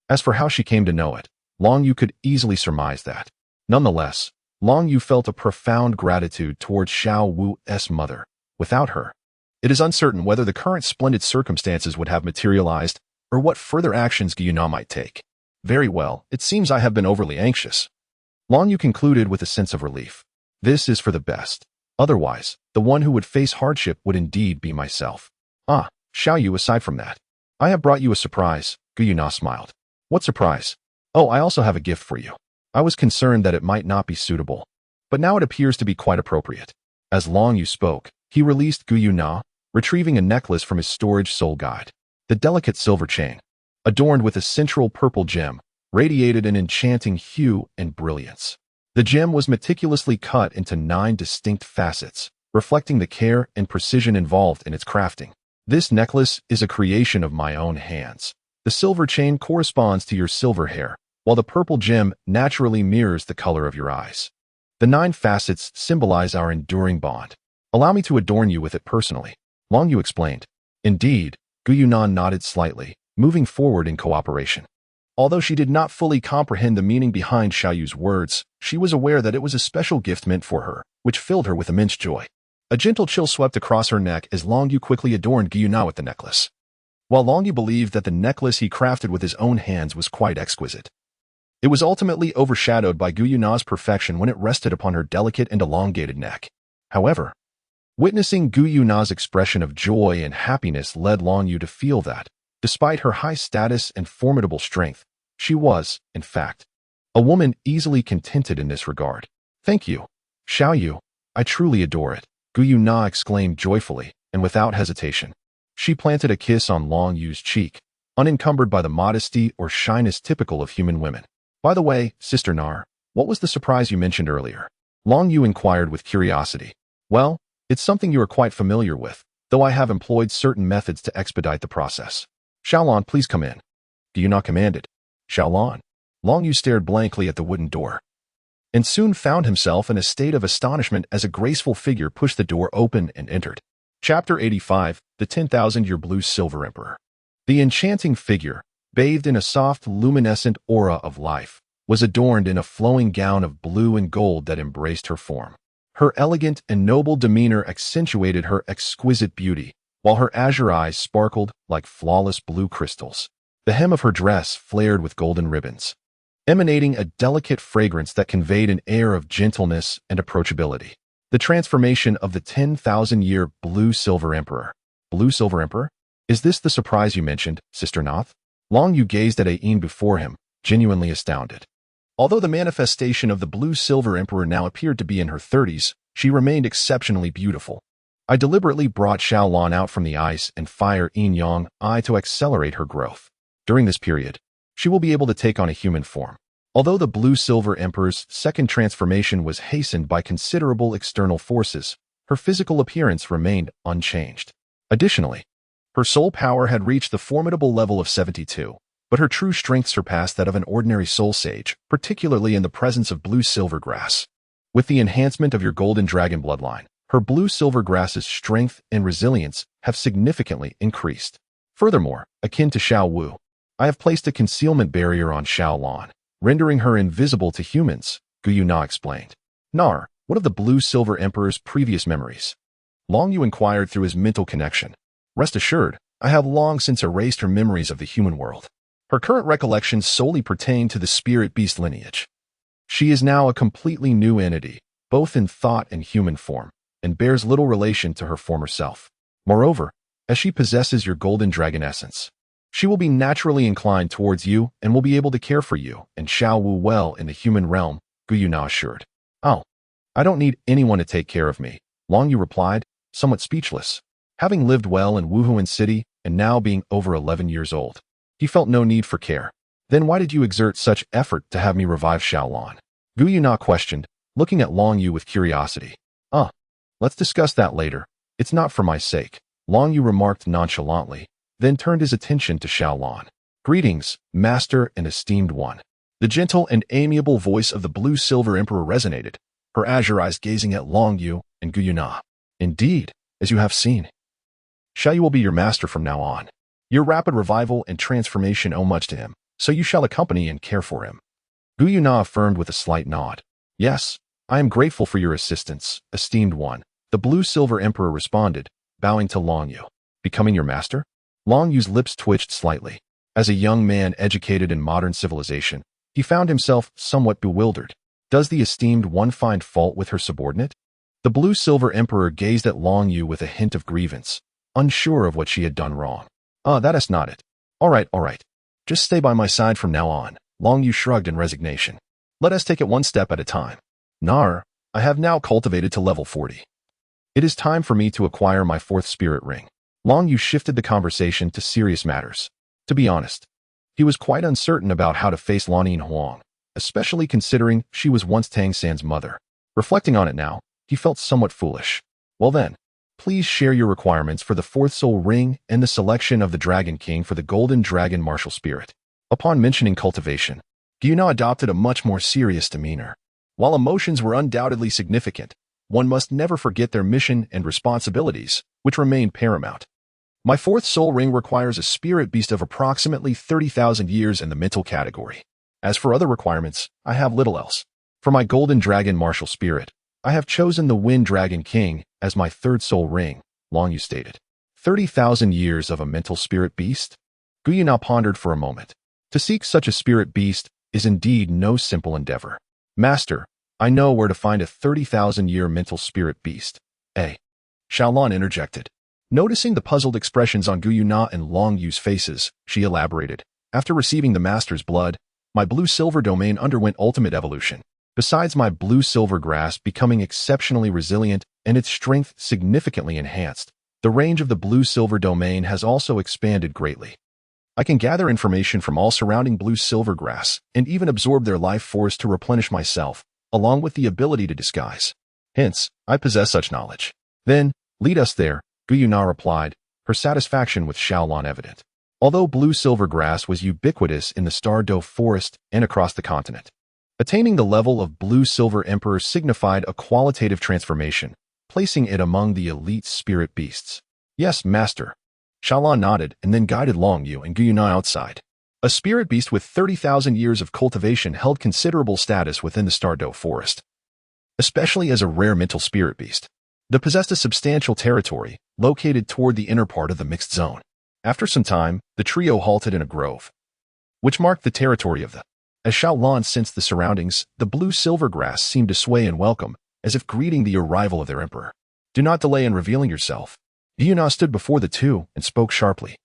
As for how she came to know it, Long Yu could easily surmise that. Nonetheless, Long Yu felt a profound gratitude towards Xiao Wu's mother. Without her, it is uncertain whether the current splendid circumstances would have materialized or what further actions Gu Yuna might take. Very well, it seems I have been overly anxious. Long Yu concluded with a sense of relief. This is for the best. Otherwise, The one who would face hardship would indeed be myself. Ah, Xiaoyu, aside from that, I have brought you a surprise, Gu Yuna smiled. What surprise? Oh, I also have a gift for you. I was concerned that it might not be suitable, but now it appears to be quite appropriate. As Long Yu spoke, he released Gu Yuna, retrieving a necklace from his storage soul guide. The delicate silver chain, adorned with a central purple gem, radiated an enchanting hue and brilliance. The gem was meticulously cut into 9 distinct facets, reflecting the care and precision involved in its crafting. This necklace is a creation of my own hands. The silver chain corresponds to your silver hair, while the purple gem naturally mirrors the color of your eyes. The 9 facets symbolize our enduring bond. Allow me to adorn you with it personally, Long Yu explained. Indeed, Gu Yunan nodded slightly, moving forward in cooperation. Although she did not fully comprehend the meaning behind Xiaoyu's words, she was aware that it was a special gift meant for her, which filled her with immense joy. A gentle chill swept across her neck as Long Yu quickly adorned Gu Yuna with the necklace. While Long Yu believed that the necklace he crafted with his own hands was quite exquisite, it was ultimately overshadowed by Gu Yuna's perfection when it rested upon her delicate and elongated neck. However, witnessing Gu Yuna's expression of joy and happiness led Long Yu to feel that, despite her high status and formidable strength, she was, in fact, a woman easily contented in this regard. Thank you, Xiaoyu. I truly adore it, Gu Yuna exclaimed joyfully, and without hesitation. She planted a kiss on Long Yu's cheek, unencumbered by the modesty or shyness typical of human women. By the way, Sister Nar, what was the surprise you mentioned earlier? Long Yu inquired with curiosity. Well, it's something you are quite familiar with, though I have employed certain methods to expedite the process. Xiaolan, please come in. Gu Yuna commanded. Xiaolan. Long Yu stared blankly at the wooden door, and soon found himself in a state of astonishment as a graceful figure pushed the door open and entered. Chapter 85, The 10,000-Year Blue Silver Emperor. The enchanting figure, bathed in a soft, luminescent aura of life, was adorned in a flowing gown of blue and gold that embraced her form. Her elegant and noble demeanor accentuated her exquisite beauty, while her azure eyes sparkled like flawless blue crystals. The hem of her dress flared with golden ribbons, emanating a delicate fragrance that conveyed an air of gentleness and approachability. The transformation of the 10,000-year Blue Silver Emperor. Blue Silver Emperor? Is this the surprise you mentioned, Sister Noth? Long Yu gazed at Ain before him, genuinely astounded. Although the manifestation of the Blue Silver Emperor now appeared to be in her 30s, she remained exceptionally beautiful. I deliberately brought Xiaolan out from the ice and fire Yin Yang to accelerate her growth. During this period, she will be able to take on a human form. Although the Blue Silver Emperor's second transformation was hastened by considerable external forces, her physical appearance remained unchanged. Additionally, her soul power had reached the formidable level of 72, but her true strength surpassed that of an ordinary soul sage, particularly in the presence of blue-silver grass. With the enhancement of your Golden Dragon Bloodline, her blue-silver grass's strength and resilience have significantly increased. Furthermore, akin to Xiao Wu, I have placed a concealment barrier on Xiaolan, rendering her invisible to humans, Gu Yuna explained. Nar, what of the Blue Silver Emperor's previous memories? Long Yu inquired through his mental connection. Rest assured, I have long since erased her memories of the human world. Her current recollections solely pertain to the spirit beast lineage. She is now a completely new entity, both in thought and human form, and bears little relation to her former self. Moreover, as she possesses your golden dragon essence, she will be naturally inclined towards you and will be able to care for you and Xiao Wu well in the human realm, Gu Yuna assured. Oh, I don't need anyone to take care of me, Long Yu replied, somewhat speechless. Having lived well in Wuhuan City and now being over 11 years old, he felt no need for care. Then why did you exert such effort to have me revive Xiaolan? Gu Yuna questioned, looking at Long Yu with curiosity. Let's discuss that later. It's not for my sake, Long Yu remarked nonchalantly, then turned his attention to Xiaolan. Greetings, Master and Esteemed One. The gentle and amiable voice of the Blue Silver Emperor resonated, her azure eyes gazing at Long Yu and Gu Yuna. Indeed, as you have seen, Xiaoyu will be your master from now on. Your rapid revival and transformation owe much to him, so you shall accompany and care for him. Gu Yuna affirmed with a slight nod. Yes, I am grateful for your assistance, Esteemed One, the Blue Silver Emperor responded, bowing to Long Yu. Becoming your master? Long Yu's lips twitched slightly. As a young man educated in modern civilization, he found himself somewhat bewildered. Does the Esteemed One find fault with her subordinate? The blue-silver emperor gazed at Long Yu with a hint of grievance, unsure of what she had done wrong. That is not it. All right. Just stay by my side from now on. Long Yu shrugged in resignation. Let us take it one step at a time. Nar, I have now cultivated to level 40. It is time for me to acquire my 4th spirit ring. Long Yu shifted the conversation to serious matters. To be honest, he was quite uncertain about how to face Lanyin Huang, especially considering she was once Tang San's mother. Reflecting on it now, he felt somewhat foolish. Well then, please share your requirements for the 4th soul ring and the selection of the Dragon King for the Golden Dragon martial spirit. Upon mentioning cultivation, Yuntao adopted a much more serious demeanor. While emotions were undoubtedly significant, one must never forget their mission and responsibilities, which remain paramount. My 4th soul ring requires a spirit beast of approximately 30,000 years in the mental category. As for other requirements, I have little else. For my Golden Dragon martial spirit, I have chosen the Wind Dragon King as my 3rd soul ring, Long Yu stated. 30,000 years of a mental spirit beast? Yuntao pondered for a moment. To seek such a spirit beast is indeed no simple endeavor. Master, I know where to find a 30,000-year mental spirit beast. Xiaolang interjected. Noticing the puzzled expressions on Yuntao and Long Yu's faces, she elaborated. After receiving the Master's blood, my blue-silver domain underwent ultimate evolution. Besides my blue-silver grasp becoming exceptionally resilient and its strength significantly enhanced, the range of the blue-silver domain has also expanded greatly. I can gather information from all surrounding blue-silver grass and even absorb their life force to replenish myself, along with the ability to disguise. Hence, I possess such knowledge. Then, lead us there, Yuntao replied, her satisfaction with Xiaolang evident. Although blue-silver grass was ubiquitous in the Stardow forest and across the continent, attaining the level of blue-silver emperor signified a qualitative transformation, placing it among the elite spirit beasts. Yes, master. Xiaolang nodded and then guided Long Yu and Yuntao outside. A spirit beast with 30,000 years of cultivation held considerable status within the Stardow forest, especially as a rare mental spirit beast. It possessed a substantial territory, located toward the inner part of the mixed zone. After some time, the trio halted in a grove, which marked the territory of the. As Xiaolang sensed the surroundings, the blue-silver grass seemed to sway in welcome, as if greeting the arrival of their emperor. Do not delay in revealing yourself. Yuntao stood before the two and spoke sharply.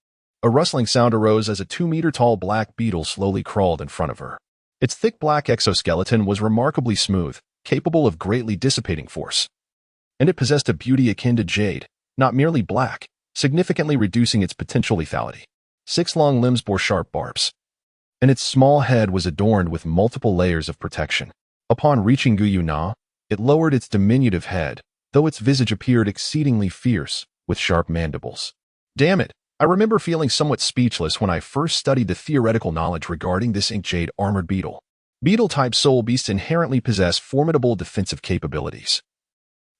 A rustling sound arose as a 2-meter-tall black beetle slowly crawled in front of her. Its thick black exoskeleton was remarkably smooth, capable of greatly dissipating force. And it possessed a beauty akin to jade, not merely black, significantly reducing its potential lethality. 6 long limbs bore sharp barbs, and its small head was adorned with multiple layers of protection. Upon reaching Yuntao, it lowered its diminutive head, though its visage appeared exceedingly fierce, with sharp mandibles. Damn it, I remember feeling somewhat speechless when I first studied the theoretical knowledge regarding this ink jade armored beetle. Beetle-type soul beasts inherently possess formidable defensive capabilities.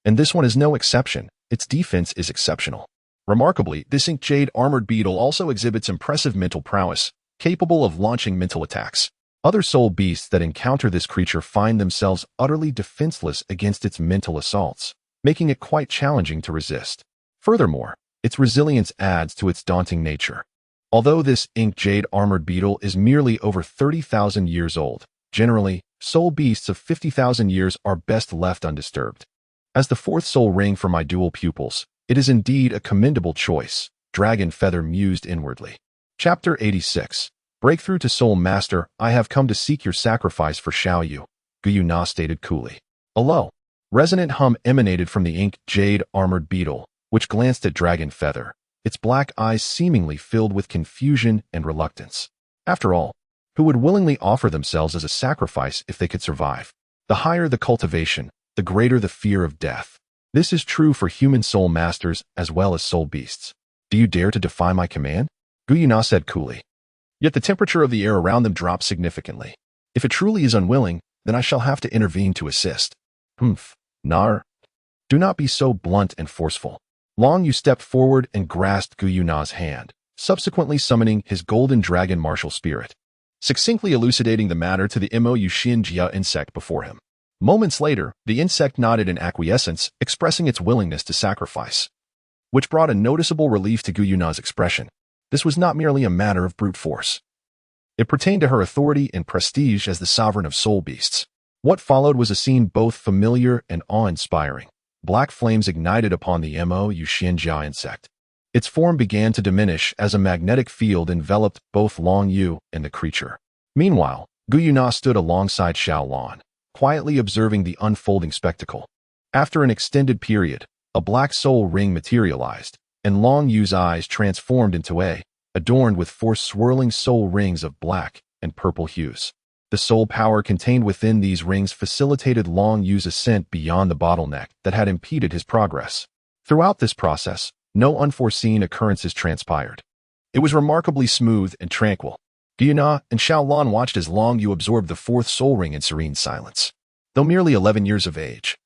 And this one is no exception, its defense is exceptional. Remarkably, this ink jade armored beetle also exhibits impressive mental prowess, capable of launching mental attacks. Other soul beasts that encounter this creature find themselves utterly defenseless against its mental assaults, making it quite challenging to resist. Furthermore, its resilience adds to its daunting nature. Although this ink jade armored beetle is merely over 30,000 years old, generally, soul beasts of 50,000 years are best left undisturbed. As the 4th soul ring for my dual pupils, it is indeed a commendable choice, Dragon Feather mused inwardly. Chapter 86. Breakthrough to Soul Master, I have come to seek your sacrifice for Xiao Yu, Yuntao stated coolly. A low, resonant hum emanated from the ink jade armored beetle, which glanced at Dragon Feather, its black eyes seemingly filled with confusion and reluctance. After all, who would willingly offer themselves as a sacrifice if they could survive? The higher the cultivation, the greater the fear of death. This is true for human soul masters as well as soul beasts. Do you dare to defy my command? Yuntao said coolly. Yet the temperature of the air around them dropped significantly. If it truly is unwilling, then I shall have to intervene to assist. Nar. Do not be so blunt and forceful. Long Yu stepped forward and grasped Yuntao's hand, subsequently summoning his Golden Dragon martial spirit, succinctly elucidating the matter to the Mo Yushin Jia insect before him. Moments later, the insect nodded in acquiescence, expressing its willingness to sacrifice, which brought a noticeable relief to Yuntao's expression. This was not merely a matter of brute force. It pertained to her authority and prestige as the sovereign of soul beasts. What followed was a scene both familiar and awe-inspiring. black flames ignited upon the Mo Xianjia insect. Its form began to diminish as a magnetic field enveloped both Long Yu and the creature. Meanwhile, Gu Yuna stood alongside Xiaolan, quietly observing the unfolding spectacle. After an extended period, a black soul ring materialized, and Long Yu's eyes transformed into adorned with 4 swirling soul rings of black and purple hues. The soul power contained within these rings facilitated Long Yu's ascent beyond the bottleneck that had impeded his progress. Throughout this process, no unforeseen occurrences transpired. It was remarkably smooth and tranquil. Gu Yuna and Xiaolan watched as Long Yu absorbed the 4th soul ring in serene silence. Though merely 11 years of age,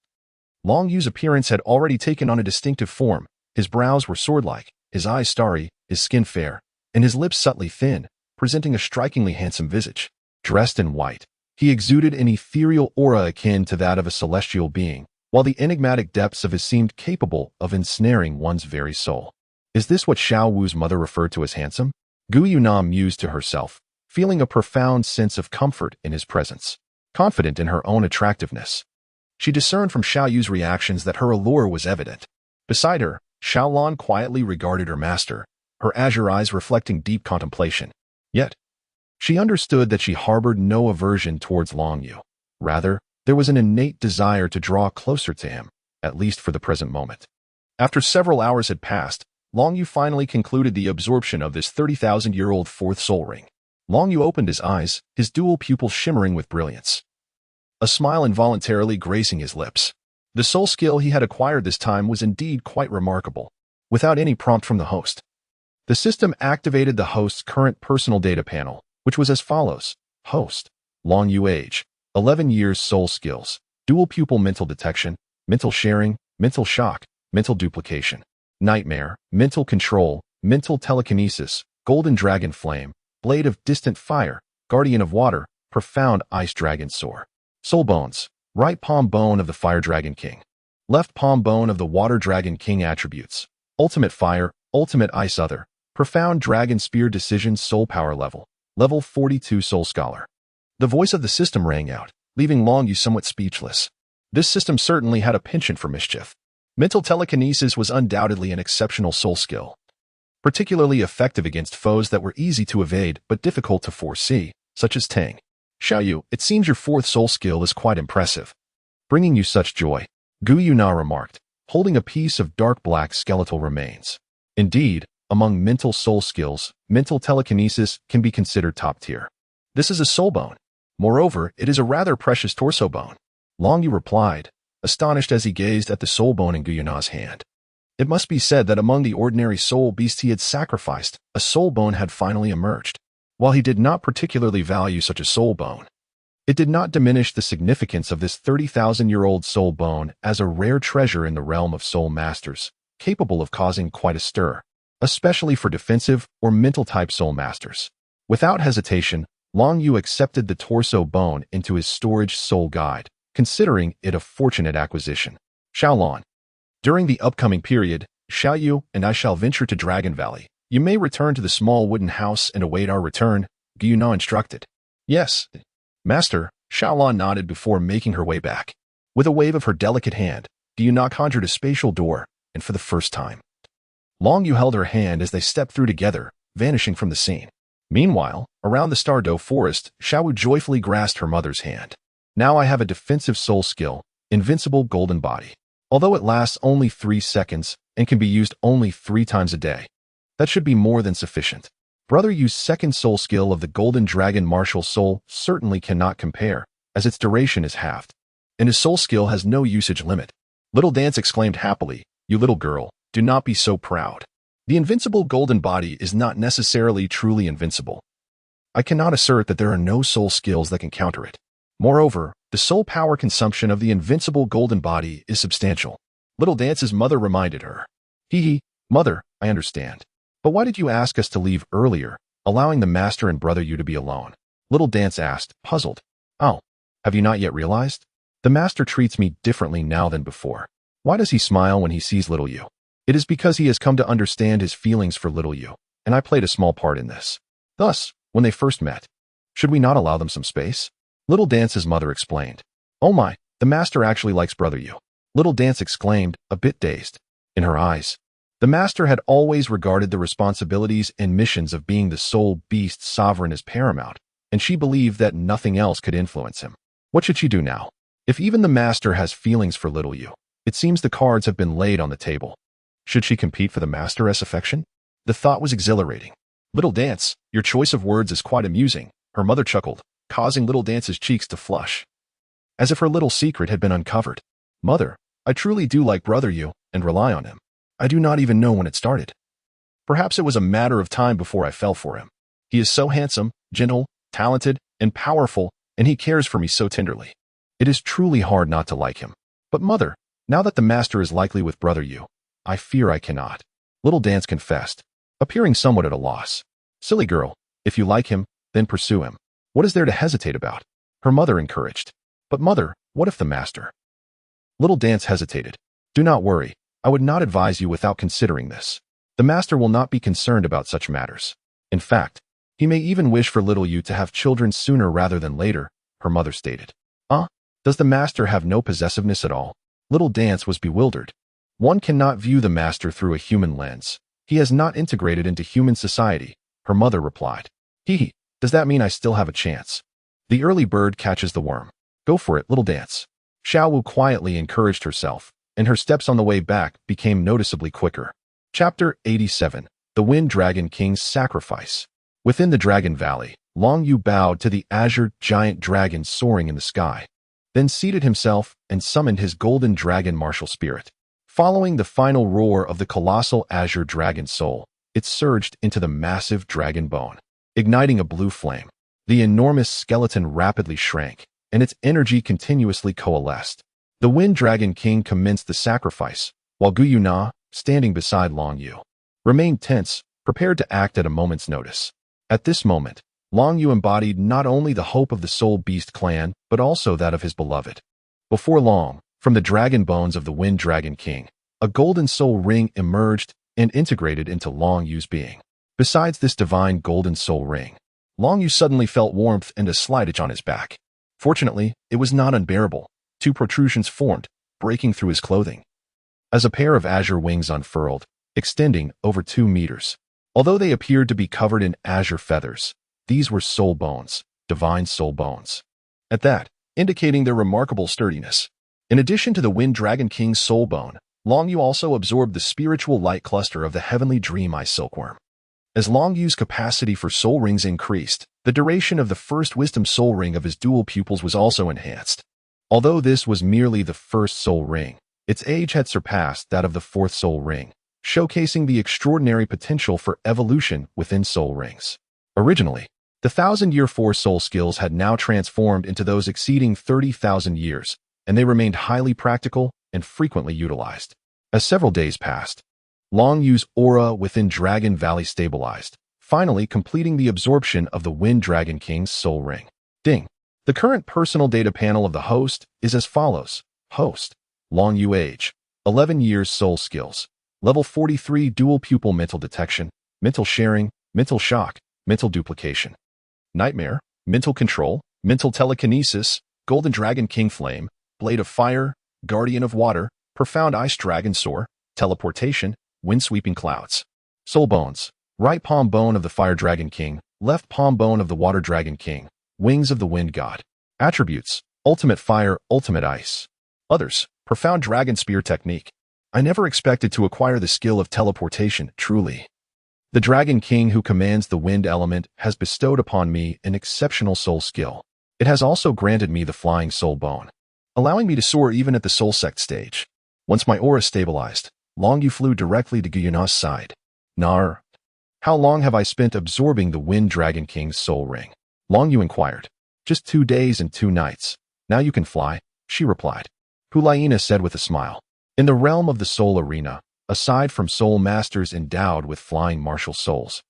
Long Yu's appearance had already taken on a distinctive form. His brows were sword-like, his eyes starry, his skin fair, and his lips subtly thin, presenting a strikingly handsome visage. Dressed in white, he exuded an ethereal aura akin to that of a celestial being, while the enigmatic depths of his seemed capable of ensnaring one's very soul. Is this what Xiao Wu's mother referred to as handsome? Gu Yuna mused to herself, feeling a profound sense of comfort in his presence. Confident in her own attractiveness, she discerned from Xiao Yu's reactions that her allure was evident. Beside her, Xiaolan quietly regarded her master, her azure eyes reflecting deep contemplation. Yet, she understood that she harbored no aversion towards Long Yu. Rather, there was an innate desire to draw closer to him, at least for the present moment. After several hours had passed, Long Yu finally concluded the absorption of this 30,000-year-old 4th soul ring. Long Yu opened his eyes, his dual pupils shimmering with brilliance, a smile involuntarily gracing his lips. The soul skill he had acquired this time was indeed quite remarkable. Without any prompt from the host, the system activated the host's current personal data panel, which was as follows. Host, Long Yu age, 11 years soul skills, dual pupil mental detection, mental sharing, mental shock, mental duplication, nightmare, mental control, mental telekinesis, golden dragon flame, blade of distant fire, guardian of water, profound ice dragon soar. Soul bones, right palm bone of the fire dragon king, left palm bone of the water dragon king attributes, ultimate fire, ultimate ice other, profound dragon spear decision soul power level, level 42 soul scholar. The voice of the system rang out, leaving Long Yu somewhat speechless. This system certainly had a penchant for mischief. Mental telekinesis was undoubtedly an exceptional soul skill, particularly effective against foes that were easy to evade but difficult to foresee, such as Tang. Xiao Yu, it seems your 4th soul skill is quite impressive, bringing you such joy, Gu Yuna remarked, holding a piece of dark black skeletal remains. Indeed, among mental soul skills, mental telekinesis can be considered top tier. This is a soul bone. Moreover, it is a rather precious torso bone. Long Yu replied, astonished as he gazed at the soul bone in Gu Yuna's hand. It must be said that among the ordinary soul beasts he had sacrificed, a soul bone had finally emerged. While he did not particularly value such a soul bone, it did not diminish the significance of this 30,000-year-old soul bone as a rare treasure in the realm of soul masters, capable of causing quite a stir, especially for defensive or mental-type soul masters. Without hesitation, Long Yu accepted the torso bone into his storage soul guide, considering it a fortunate acquisition. Xiaolan. During the upcoming period, Xiao Yu and I shall venture to Dragon Valley. You may return to the small wooden house and await our return, Gu Yuna instructed. Yes, Master, Xiaolan nodded before making her way back. With a wave of her delicate hand, Gu Yuna conjured a spatial door, and for the first time, Long Yu held her hand as they stepped through together, vanishing from the scene. Meanwhile, around the Stardow forest, Xiao Wu joyfully grasped her mother's hand. Now I have a defensive soul skill, invincible golden body. Although it lasts only 3 seconds and can be used only 3 times a day, that should be more than sufficient. Brother Yu's second soul skill of the Golden Dragon Martial Soul certainly cannot compare, as its duration is halved, and his soul skill has no usage limit. Little Dance exclaimed happily, "You little girl, do not be so proud. The invincible golden body is not necessarily truly invincible. I cannot assert that there are no soul skills that can counter it. Moreover, the soul power consumption of the invincible golden body is substantial." Little Dance's mother reminded her. Hee, mother, I understand. But why did you ask us to leave earlier, allowing the master and Brother Yu to be alone? Little Dance asked, puzzled. Oh, have you not yet realized? The master treats me differently now than before. Why does he smile when he sees little Yu? It is because he has come to understand his feelings for little Yu, and I played a small part in this. Thus, when they first met, should we not allow them some space? Little Dance's mother explained. Oh my, the master actually likes Brother Yu. Little Dance exclaimed, a bit dazed. In her eyes, the master had always regarded the responsibilities and missions of being the soul beast sovereign as paramount, and she believed that nothing else could influence him. What should she do now? If even the master has feelings for little Yu, it seems the cards have been laid on the table. Should she compete for the master's affection? The thought was exhilarating. Little Dance, your choice of words is quite amusing, her mother chuckled, causing Little Dance's cheeks to flush, as if her little secret had been uncovered. Mother, I truly do like Brother Yu and rely on him. I do not even know when it started. Perhaps it was a matter of time before I fell for him. He is so handsome, gentle, talented, and powerful, and he cares for me so tenderly. It is truly hard not to like him. But mother, now that the master is likely with Brother Yu, I fear I cannot. Little Dance confessed, appearing somewhat at a loss. Silly girl, if you like him, then pursue him. What is there to hesitate about? Her mother encouraged. But mother, what if the master? Little Dance hesitated. Do not worry, I would not advise you without considering this. The master will not be concerned about such matters. In fact, he may even wish for little Yu to have children sooner rather than later, her mother stated. Does the master have no possessiveness at all? Little Dance was bewildered. One cannot view the master through a human lens. He has not integrated into human society, her mother replied. Does that mean I still have a chance? The early bird catches the worm. Go for it, Little Dance. Xiaowu quietly encouraged herself, and her steps on the way back became noticeably quicker. Chapter 87. The Wind Dragon King's Sacrifice. Within the Dragon Valley, Long Yu bowed to the azure giant dragon soaring in the sky, then seated himself and summoned his golden dragon martial spirit. Following the final roar of the colossal azure dragon soul, it surged into the massive dragon bone, igniting a blue flame. The enormous skeleton rapidly shrank, and its energy continuously coalesced. The Wind Dragon King commenced the sacrifice, while Gu Yuna, standing beside Long Yu, remained tense, prepared to act at a moment's notice. At this moment, Long Yu embodied not only the hope of the Soul Beast clan, but also that of his beloved. Before long, from the dragon bones of the Wind Dragon King, a golden soul ring emerged and integrated into Long Yu's being. Besides this divine golden soul ring, Long Yu suddenly felt warmth and a slight itch on his back. Fortunately, it was not unbearable. Two protrusions formed, breaking through his clothing, as a pair of azure wings unfurled, extending over 2 meters. Although they appeared to be covered in azure feathers, these were soul bones, divine soul bones. At that, indicating their remarkable sturdiness. In addition to the Wind Dragon King's soul bone, Long Yu also absorbed the spiritual light cluster of the heavenly dream eye silkworm. As Long Yu's capacity for soul rings increased, the duration of the first wisdom soul ring of his dual pupils was also enhanced. Although this was merely the first soul ring, its age had surpassed that of the fourth soul ring, showcasing the extraordinary potential for evolution within soul rings. Originally, the 1,000-year 4 soul skills had now transformed into those exceeding 30,000 years, and they remained highly practical and frequently utilized. As several days passed, Long Yu's aura within Dragon Valley stabilized, finally completing the absorption of the Wind Dragon King's soul ring. Ding. The current personal data panel of the host is as follows. Host. Long Yu age. 11 years soul skills. Level 43 dual pupil mental detection, mental sharing, mental shock, mental duplication. Nightmare, mental control, mental telekinesis, Golden Dragon King Flame, Blade of Fire, Guardian of Water, Profound Ice Dragon Soar, Teleportation, Windsweeping Clouds. Soul Bones, right palm bone of the Fire Dragon King, left palm bone of the Water Dragon King, Wings of the Wind God. Attributes, Ultimate Fire, Ultimate Ice. Others, Profound Dragon Spear Technique. I never expected to acquire the skill of teleportation, truly. The Dragon King who commands the wind element has bestowed upon me an exceptional soul skill. It has also granted me the Flying Soul Bone, allowing me to soar even at the Soul Sect stage. Once my aura stabilized, Long Yu flew directly to Guyuna's side. Nar. How long have I spent absorbing the Wind Dragon King's soul ring? Long Yu inquired. Just 2 days and 2 nights. Now you can fly, she replied. Hulaina said with a smile. In the realm of the soul arena, aside from soul masters endowed with flying martial souls,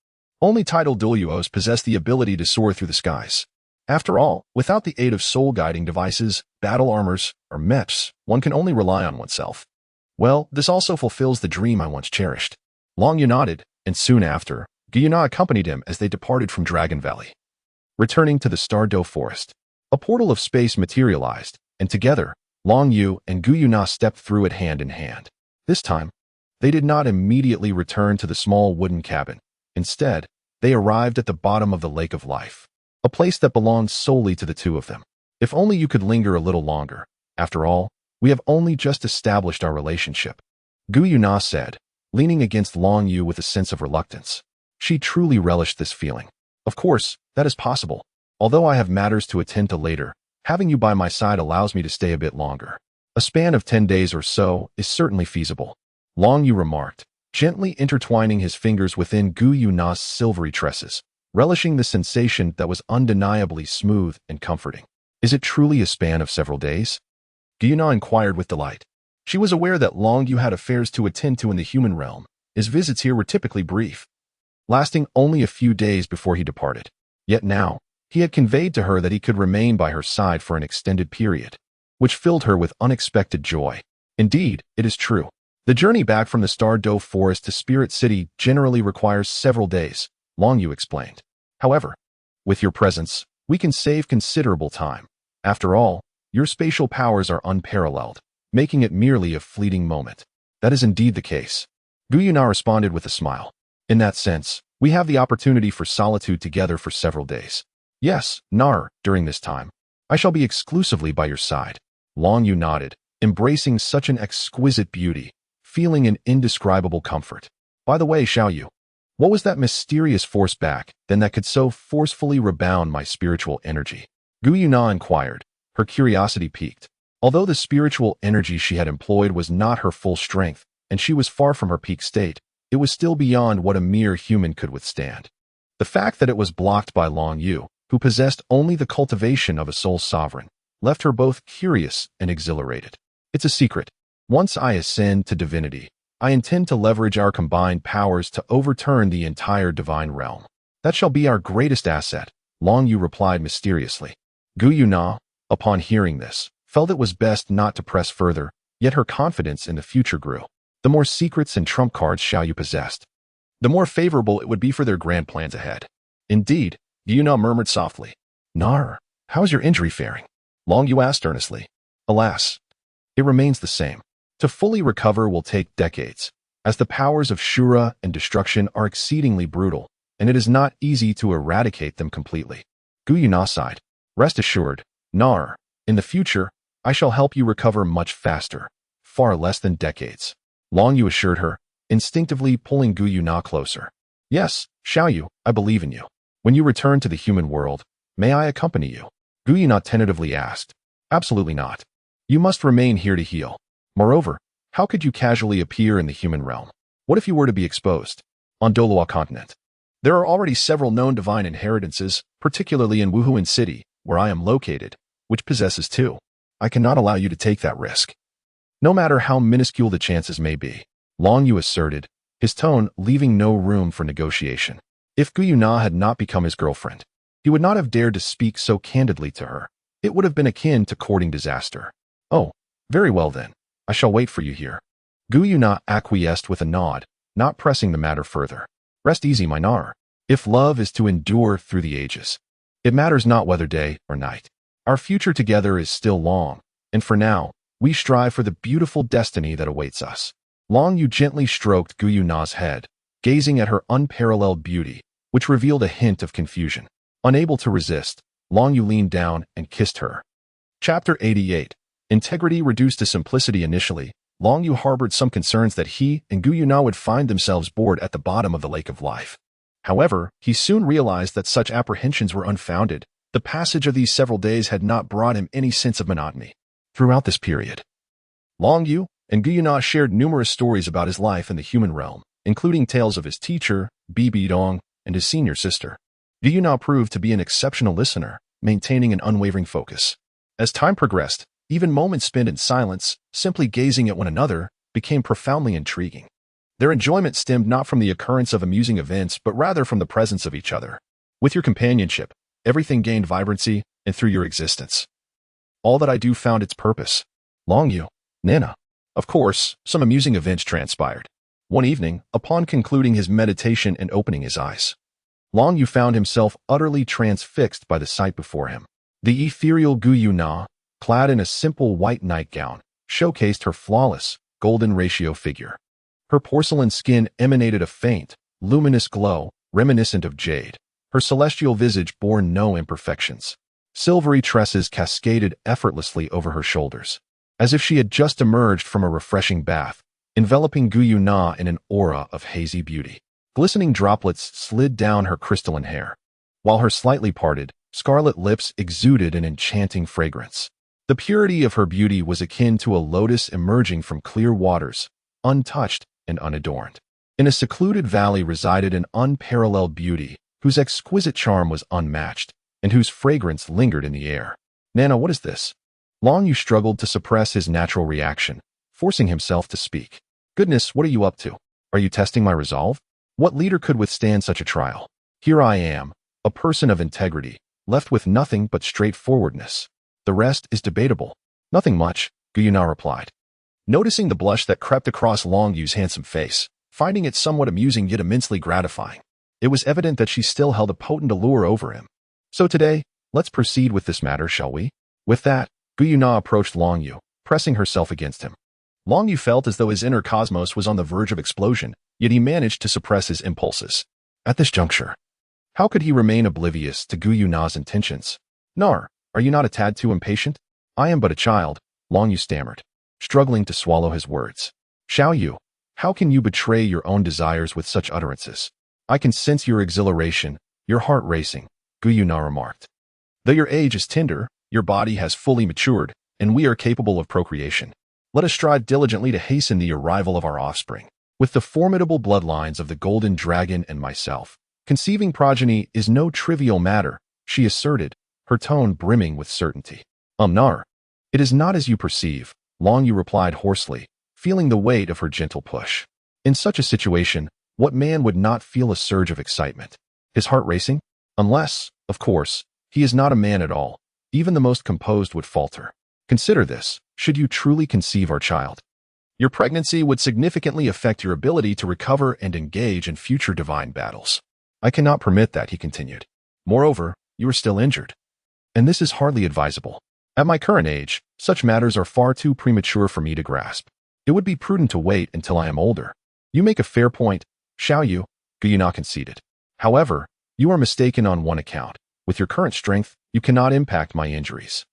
only titled Douluos possess the ability to soar through the skies. After all, without the aid of soul-guiding devices, battle armors, or mechs, one can only rely on oneself. Well, this also fulfills the dream I once cherished. Long Yu nodded, and soon after, Guyuna accompanied him as they departed from Dragon Valley. Returning to the Stardow Forest, a portal of space materialized, and together, Long Yu and Gu Yuna stepped through it hand in hand. This time, they did not immediately return to the small wooden cabin. Instead, they arrived at the bottom of the Lake of Life, a place that belonged solely to the two of them. If only you could linger a little longer. After all, we have only just established our relationship, Gu Yuna said, leaning against Long Yu with a sense of reluctance. She truly relished this feeling. Of course, that is possible. Although I have matters to attend to later, having you by my side allows me to stay a bit longer. A span of 10 days or so is certainly feasible, Long Yu remarked, gently intertwining his fingers within Gu Yuna's silvery tresses, relishing the sensation that was undeniably smooth and comforting. Is it truly a span of several days? Gu Yuna inquired with delight. She was aware that Long Yu had affairs to attend to in the human realm. His visits here were typically brief, lasting only a few days before he departed. Yet now, he had conveyed to her that he could remain by her side for an extended period, which filled her with unexpected joy. Indeed, it is true. The journey back from the Star Doe Forest to Spirit City generally requires several days, Long Yu explained. However, with your presence, we can save considerable time. After all, your spatial powers are unparalleled, making it merely a fleeting moment. That is indeed the case. Gu Yuna responded with a smile. In that sense, we have the opportunity for solitude together for several days. Yes, Nar, during this time, I shall be exclusively by your side. Long Yu nodded, embracing such an exquisite beauty, feeling an indescribable comfort. By the way, Xiao Yu, what was that mysterious force back then that could so forcefully rebound my spiritual energy? Gu Yuna inquired, her curiosity piqued. Although the spiritual energy she had employed was not her full strength, and she was far from her peak state, it was still beyond what a mere human could withstand. The fact that it was blocked by Long Yu, who possessed only the cultivation of a soul sovereign, left her both curious and exhilarated. It's a secret. Once I ascend to divinity, I intend to leverage our combined powers to overturn the entire divine realm. That shall be our greatest asset, Long Yu replied mysteriously. Gu Yuna, upon hearing this, felt it was best not to press further, yet her confidence in the future grew. The more secrets and trump cards Xiao Yu possessed, the more favorable it would be for their grand plans ahead. Indeed, Gu Yuna murmured softly. Nar, how is your injury faring? Long Yu asked earnestly. Alas, it remains the same. To fully recover will take decades, as the powers of Shura and destruction are exceedingly brutal, and it is not easy to eradicate them completely. Gu Yuna sighed. Rest assured, Nar, in the future, I shall help you recover much faster, far less than decades. Long Yu assured her, instinctively pulling Gu Yuna closer. Yes, Xiao Yu, I believe in you. When you return to the human world, may I accompany you? Gu Yuna tentatively asked. Absolutely not. You must remain here to heal. Moreover, how could you casually appear in the human realm? What if you were to be exposed? On Douluo Continent, there are already several known divine inheritances, particularly in Wuhuan City, where I am located, which possesses two. I cannot allow you to take that risk, no matter how minuscule the chances may be, Long Yu asserted, his tone leaving no room for negotiation. If Gu Yuna had not become his girlfriend, he would not have dared to speak so candidly to her. It would have been akin to courting disaster. Oh, very well then. I shall wait for you here. Gu Yuna acquiesced with a nod, not pressing the matter further. Rest easy, my Nar. If love is to endure through the ages, it matters not whether day or night. Our future together is still long, and for now, we strive for the beautiful destiny that awaits us. Long Yu gently stroked Gu Yuna's head, gazing at her unparalleled beauty, which revealed a hint of confusion. Unable to resist, Long Yu leaned down and kissed her. Chapter 88. Integrity reduced to simplicity. Initially, Long Yu harbored some concerns that he and Gu Yuna would find themselves bored at the bottom of the Lake of Life. However, he soon realized that such apprehensions were unfounded. The passage of these several days had not brought him any sense of monotony. Throughout this period, Long Yu and Gu Yuna shared numerous stories about his life in the human realm, including tales of his teacher, Bibi Dong, and his senior sister. Gu Yuna proved to be an exceptional listener, maintaining an unwavering focus. As time progressed, even moments spent in silence, simply gazing at one another, became profoundly intriguing. Their enjoyment stemmed not from the occurrence of amusing events, but rather from the presence of each other. With your companionship, everything gained vibrancy, and through your existence, all that I do found its purpose. Long Yu, Nana. Of course, some amusing events transpired. One evening, upon concluding his meditation and opening his eyes, Long Yu found himself utterly transfixed by the sight before him. The ethereal Gu Yuna, clad in a simple white nightgown, showcased her flawless, golden ratio figure. Her porcelain skin emanated a faint, luminous glow, reminiscent of jade. Her celestial visage bore no imperfections. Silvery tresses cascaded effortlessly over her shoulders, as if she had just emerged from a refreshing bath, enveloping Gu Yuna in an aura of hazy beauty. Glistening droplets slid down her crystalline hair, while her slightly parted, scarlet lips exuded an enchanting fragrance. The purity of her beauty was akin to a lotus emerging from clear waters, untouched and unadorned. In a secluded valley resided an unparalleled beauty, whose exquisite charm was unmatched, and whose fragrance lingered in the air. Nana, what is this? Long Yu struggled to suppress his natural reaction, forcing himself to speak. Goodness, what are you up to? Are you testing my resolve? What leader could withstand such a trial? Here I am, a person of integrity, left with nothing but straightforwardness. The rest is debatable. Nothing much, Gu Yuna replied. Noticing the blush that crept across Long Yu's handsome face, finding it somewhat amusing yet immensely gratifying, it was evident that she still held a potent allure over him. So today, let's proceed with this matter, shall we? With that, Gu Yuna approached Long Yu, pressing herself against him. Long Yu felt as though his inner cosmos was on the verge of explosion, yet he managed to suppress his impulses. At this juncture, how could he remain oblivious to Gu Yuna's intentions? Nar, are you not a tad too impatient? I am but a child, Long Yu stammered, struggling to swallow his words. Xiao Yu, how can you betray your own desires with such utterances? I can sense your exhilaration, your heart racing, Gu Yuna remarked. Though your age is tender, your body has fully matured, and we are capable of procreation. Let us strive diligently to hasten the arrival of our offspring. With the formidable bloodlines of the Golden Dragon and myself, conceiving progeny is no trivial matter, she asserted, her tone brimming with certainty. Nar, it is not as you perceive, Long Yu replied hoarsely, feeling the weight of her gentle push. In such a situation, what man would not feel a surge of excitement? His heart racing? Unless, of course, he is not a man at all. Even the most composed would falter. Consider this, should you truly conceive our child. Your pregnancy would significantly affect your ability to recover and engage in future divine battles. I cannot permit that, he continued. Moreover, you are still injured. And this is hardly advisable. At my current age, such matters are far too premature for me to grasp. It would be prudent to wait until I am older. You make a fair point, Xiao Yu, Gu Yuna conceded. However, you are mistaken on one account. With your current strength, you cannot impact my injuries.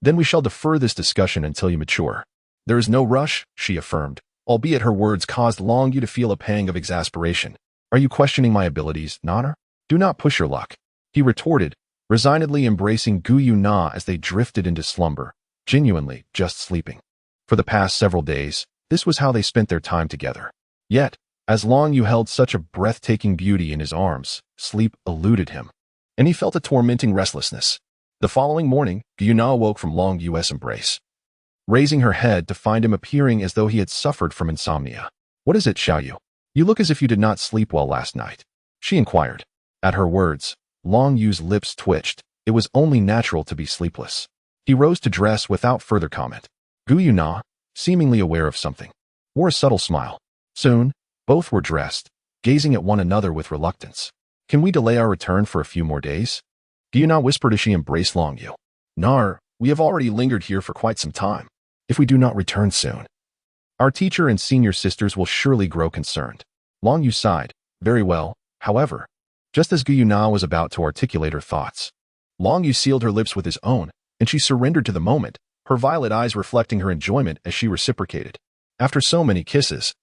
Then we shall defer this discussion until you mature. There is no rush, she affirmed, albeit her words caused Long Yu to feel a pang of exasperation. Are you questioning my abilities, Nana? Do not push your luck, he retorted, resignedly embracing Gu Yuna as they drifted into slumber, genuinely just sleeping. For the past several days, this was how they spent their time together. Yet, as Long Yu held such a breathtaking beauty in his arms, sleep eluded him, and he felt a tormenting restlessness. The following morning, Gu Yuna awoke from Long Yu's embrace, raising her head to find him appearing as though he had suffered from insomnia. What is it, Xiao Yu? You look as if you did not sleep well last night, she inquired. At her words, Long Yu's lips twitched. It was only natural to be sleepless. He rose to dress without further comment. Gu Yuna, seemingly aware of something, wore a subtle smile. Soon, both were dressed, gazing at one another with reluctance. Can we delay our return for a few more days? Gu Yuna whispered as she embraced Long Yu. Nar, we have already lingered here for quite some time. If we do not return soon, our teacher and senior sisters will surely grow concerned. Long Yu sighed. Very well, however. Just as Gu Yuna was about to articulate her thoughts, Long Yu sealed her lips with his own, and she surrendered to the moment, her violet eyes reflecting her enjoyment as she reciprocated. After so many kisses,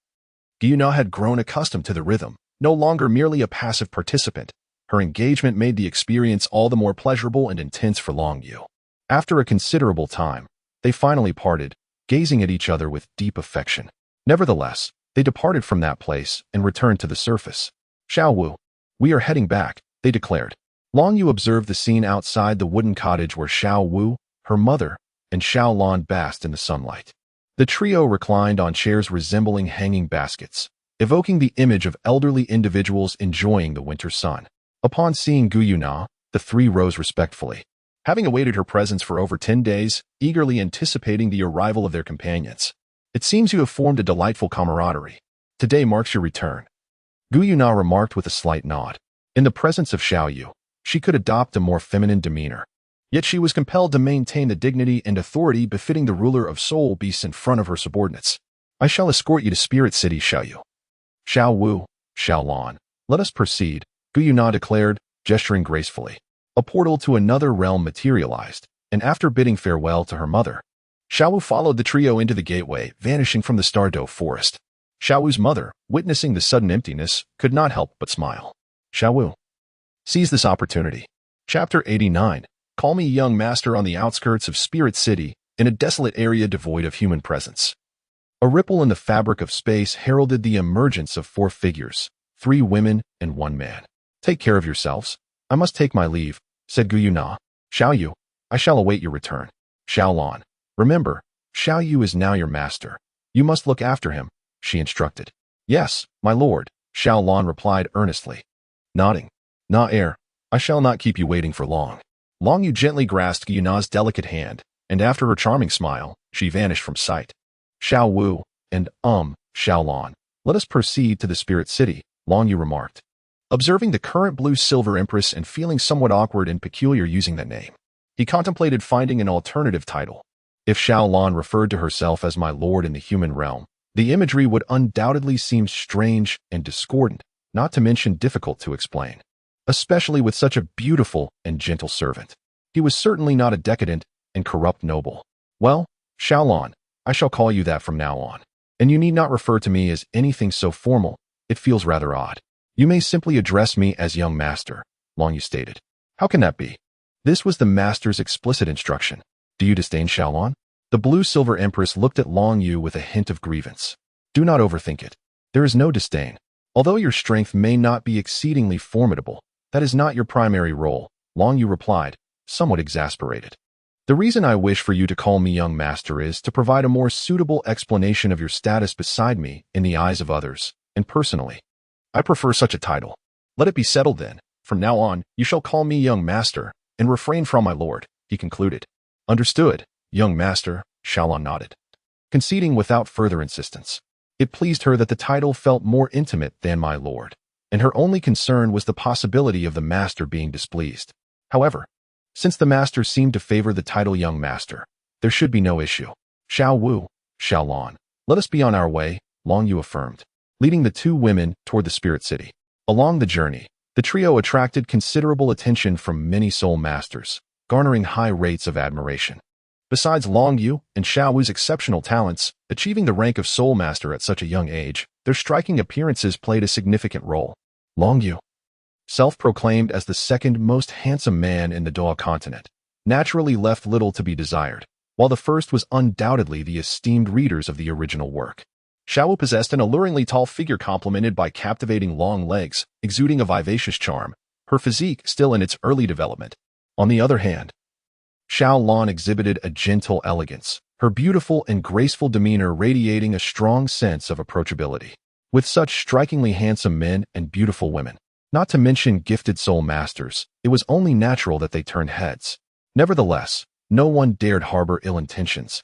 Gu Yuna had grown accustomed to the rhythm, no longer merely a passive participant. Her engagement made the experience all the more pleasurable and intense for Long Yu. After a considerable time, they finally parted, gazing at each other with deep affection. Nevertheless, they departed from that place and returned to the surface. Xiao Wu, we are heading back, they declared. Long Yu observed the scene outside the wooden cottage where Xiao Wu, her mother, and Xiao Lan basked in the sunlight. The trio reclined on chairs resembling hanging baskets, evoking the image of elderly individuals enjoying the winter sun. Upon seeing Gu Yuna, the three rose respectfully, having awaited her presence for over 10 days, eagerly anticipating the arrival of their companions. It seems you have formed a delightful camaraderie. Today marks your return, Gu Yuna remarked with a slight nod. In the presence of Xiao Yu, she could adopt a more feminine demeanor. Yet she was compelled to maintain the dignity and authority befitting the ruler of soul beasts in front of her subordinates. I shall escort you to Spirit City, Xiaoyu. Xiao Wu, Xiao Lan. Let us proceed, Yuntao declared, gesturing gracefully. A portal to another realm materialized, and after bidding farewell to her mother, Xiao Wu followed the trio into the gateway, vanishing from the Stardow forest. Xiao Wu's mother, witnessing the sudden emptiness, could not help but smile. Xiao Wu. Seize this opportunity. Chapter 89. Call me young master on the outskirts of Spirit City, in a desolate area devoid of human presence. A ripple in the fabric of space heralded the emergence of 4 figures, 3 women and 1 man. Take care of yourselves. I must take my leave, said Yuntao. Xiao Yu, I shall await your return. Xiao Lan. Remember, Xiao Yu is now your master. You must look after him, she instructed. Yes, my lord, Xiao Lan replied earnestly. Nodding. Na heir, I shall not keep you waiting for long. Long Yu gently grasped Yunna's delicate hand, and after her charming smile, she vanished from sight. Xiao Wu, and Xiao Lan. Let us proceed to the Spirit City, Long Yu remarked. Observing the current blue-silver empress and feeling somewhat awkward and peculiar using that name, he contemplated finding an alternative title. If Xiao Lan referred to herself as my lord in the human realm, the imagery would undoubtedly seem strange and discordant, not to mention difficult to explain, especially with such a beautiful and gentle servant. He was certainly not a decadent and corrupt noble. Well, Xiao Lan, I shall call you that from now on, and you need not refer to me as anything so formal. It feels rather odd. You may simply address me as young master, Long Yu stated. How can that be? This was the master's explicit instruction. Do you disdain Xiao Lan? The blue-silver empress looked at Long Yu with a hint of grievance. Do not overthink it. There is no disdain. Although your strength may not be exceedingly formidable, that is not your primary role, Long Yu replied, somewhat exasperated. The reason I wish for you to call me young master is to provide a more suitable explanation of your status beside me in the eyes of others, and personally. I prefer such a title. Let it be settled then. From now on, you shall call me young master, and refrain from my lord, he concluded. Understood, young master, Xiao Lan nodded, conceding without further insistence. It pleased her that the title felt more intimate than my lord, and her only concern was the possibility of the master being displeased. However, since the master seemed to favor the title young master, there should be no issue. Xiao Wu, Xiao Lan, let us be on our way, Long Yu affirmed, leading the 2 women toward the Spirit City. Along the journey, the trio attracted considerable attention from many soul masters, garnering high rates of admiration. Besides Long Yu and Xiao Wu's exceptional talents, achieving the rank of soul master at such a young age, their striking appearances played a significant role. Long Yu, self-proclaimed as the 2nd most handsome man in the Douluo Continent, naturally left little to be desired, while the first was undoubtedly the esteemed readers of the original work. Xiao Wu possessed an alluringly tall figure complemented by captivating long legs, exuding a vivacious charm, her physique still in its early development. On the other hand, Xiao Lan exhibited a gentle elegance, her beautiful and graceful demeanor radiating a strong sense of approachability. With such strikingly handsome men and beautiful women, not to mention gifted soul masters, it was only natural that they turned heads. Nevertheless, no one dared harbor ill intentions,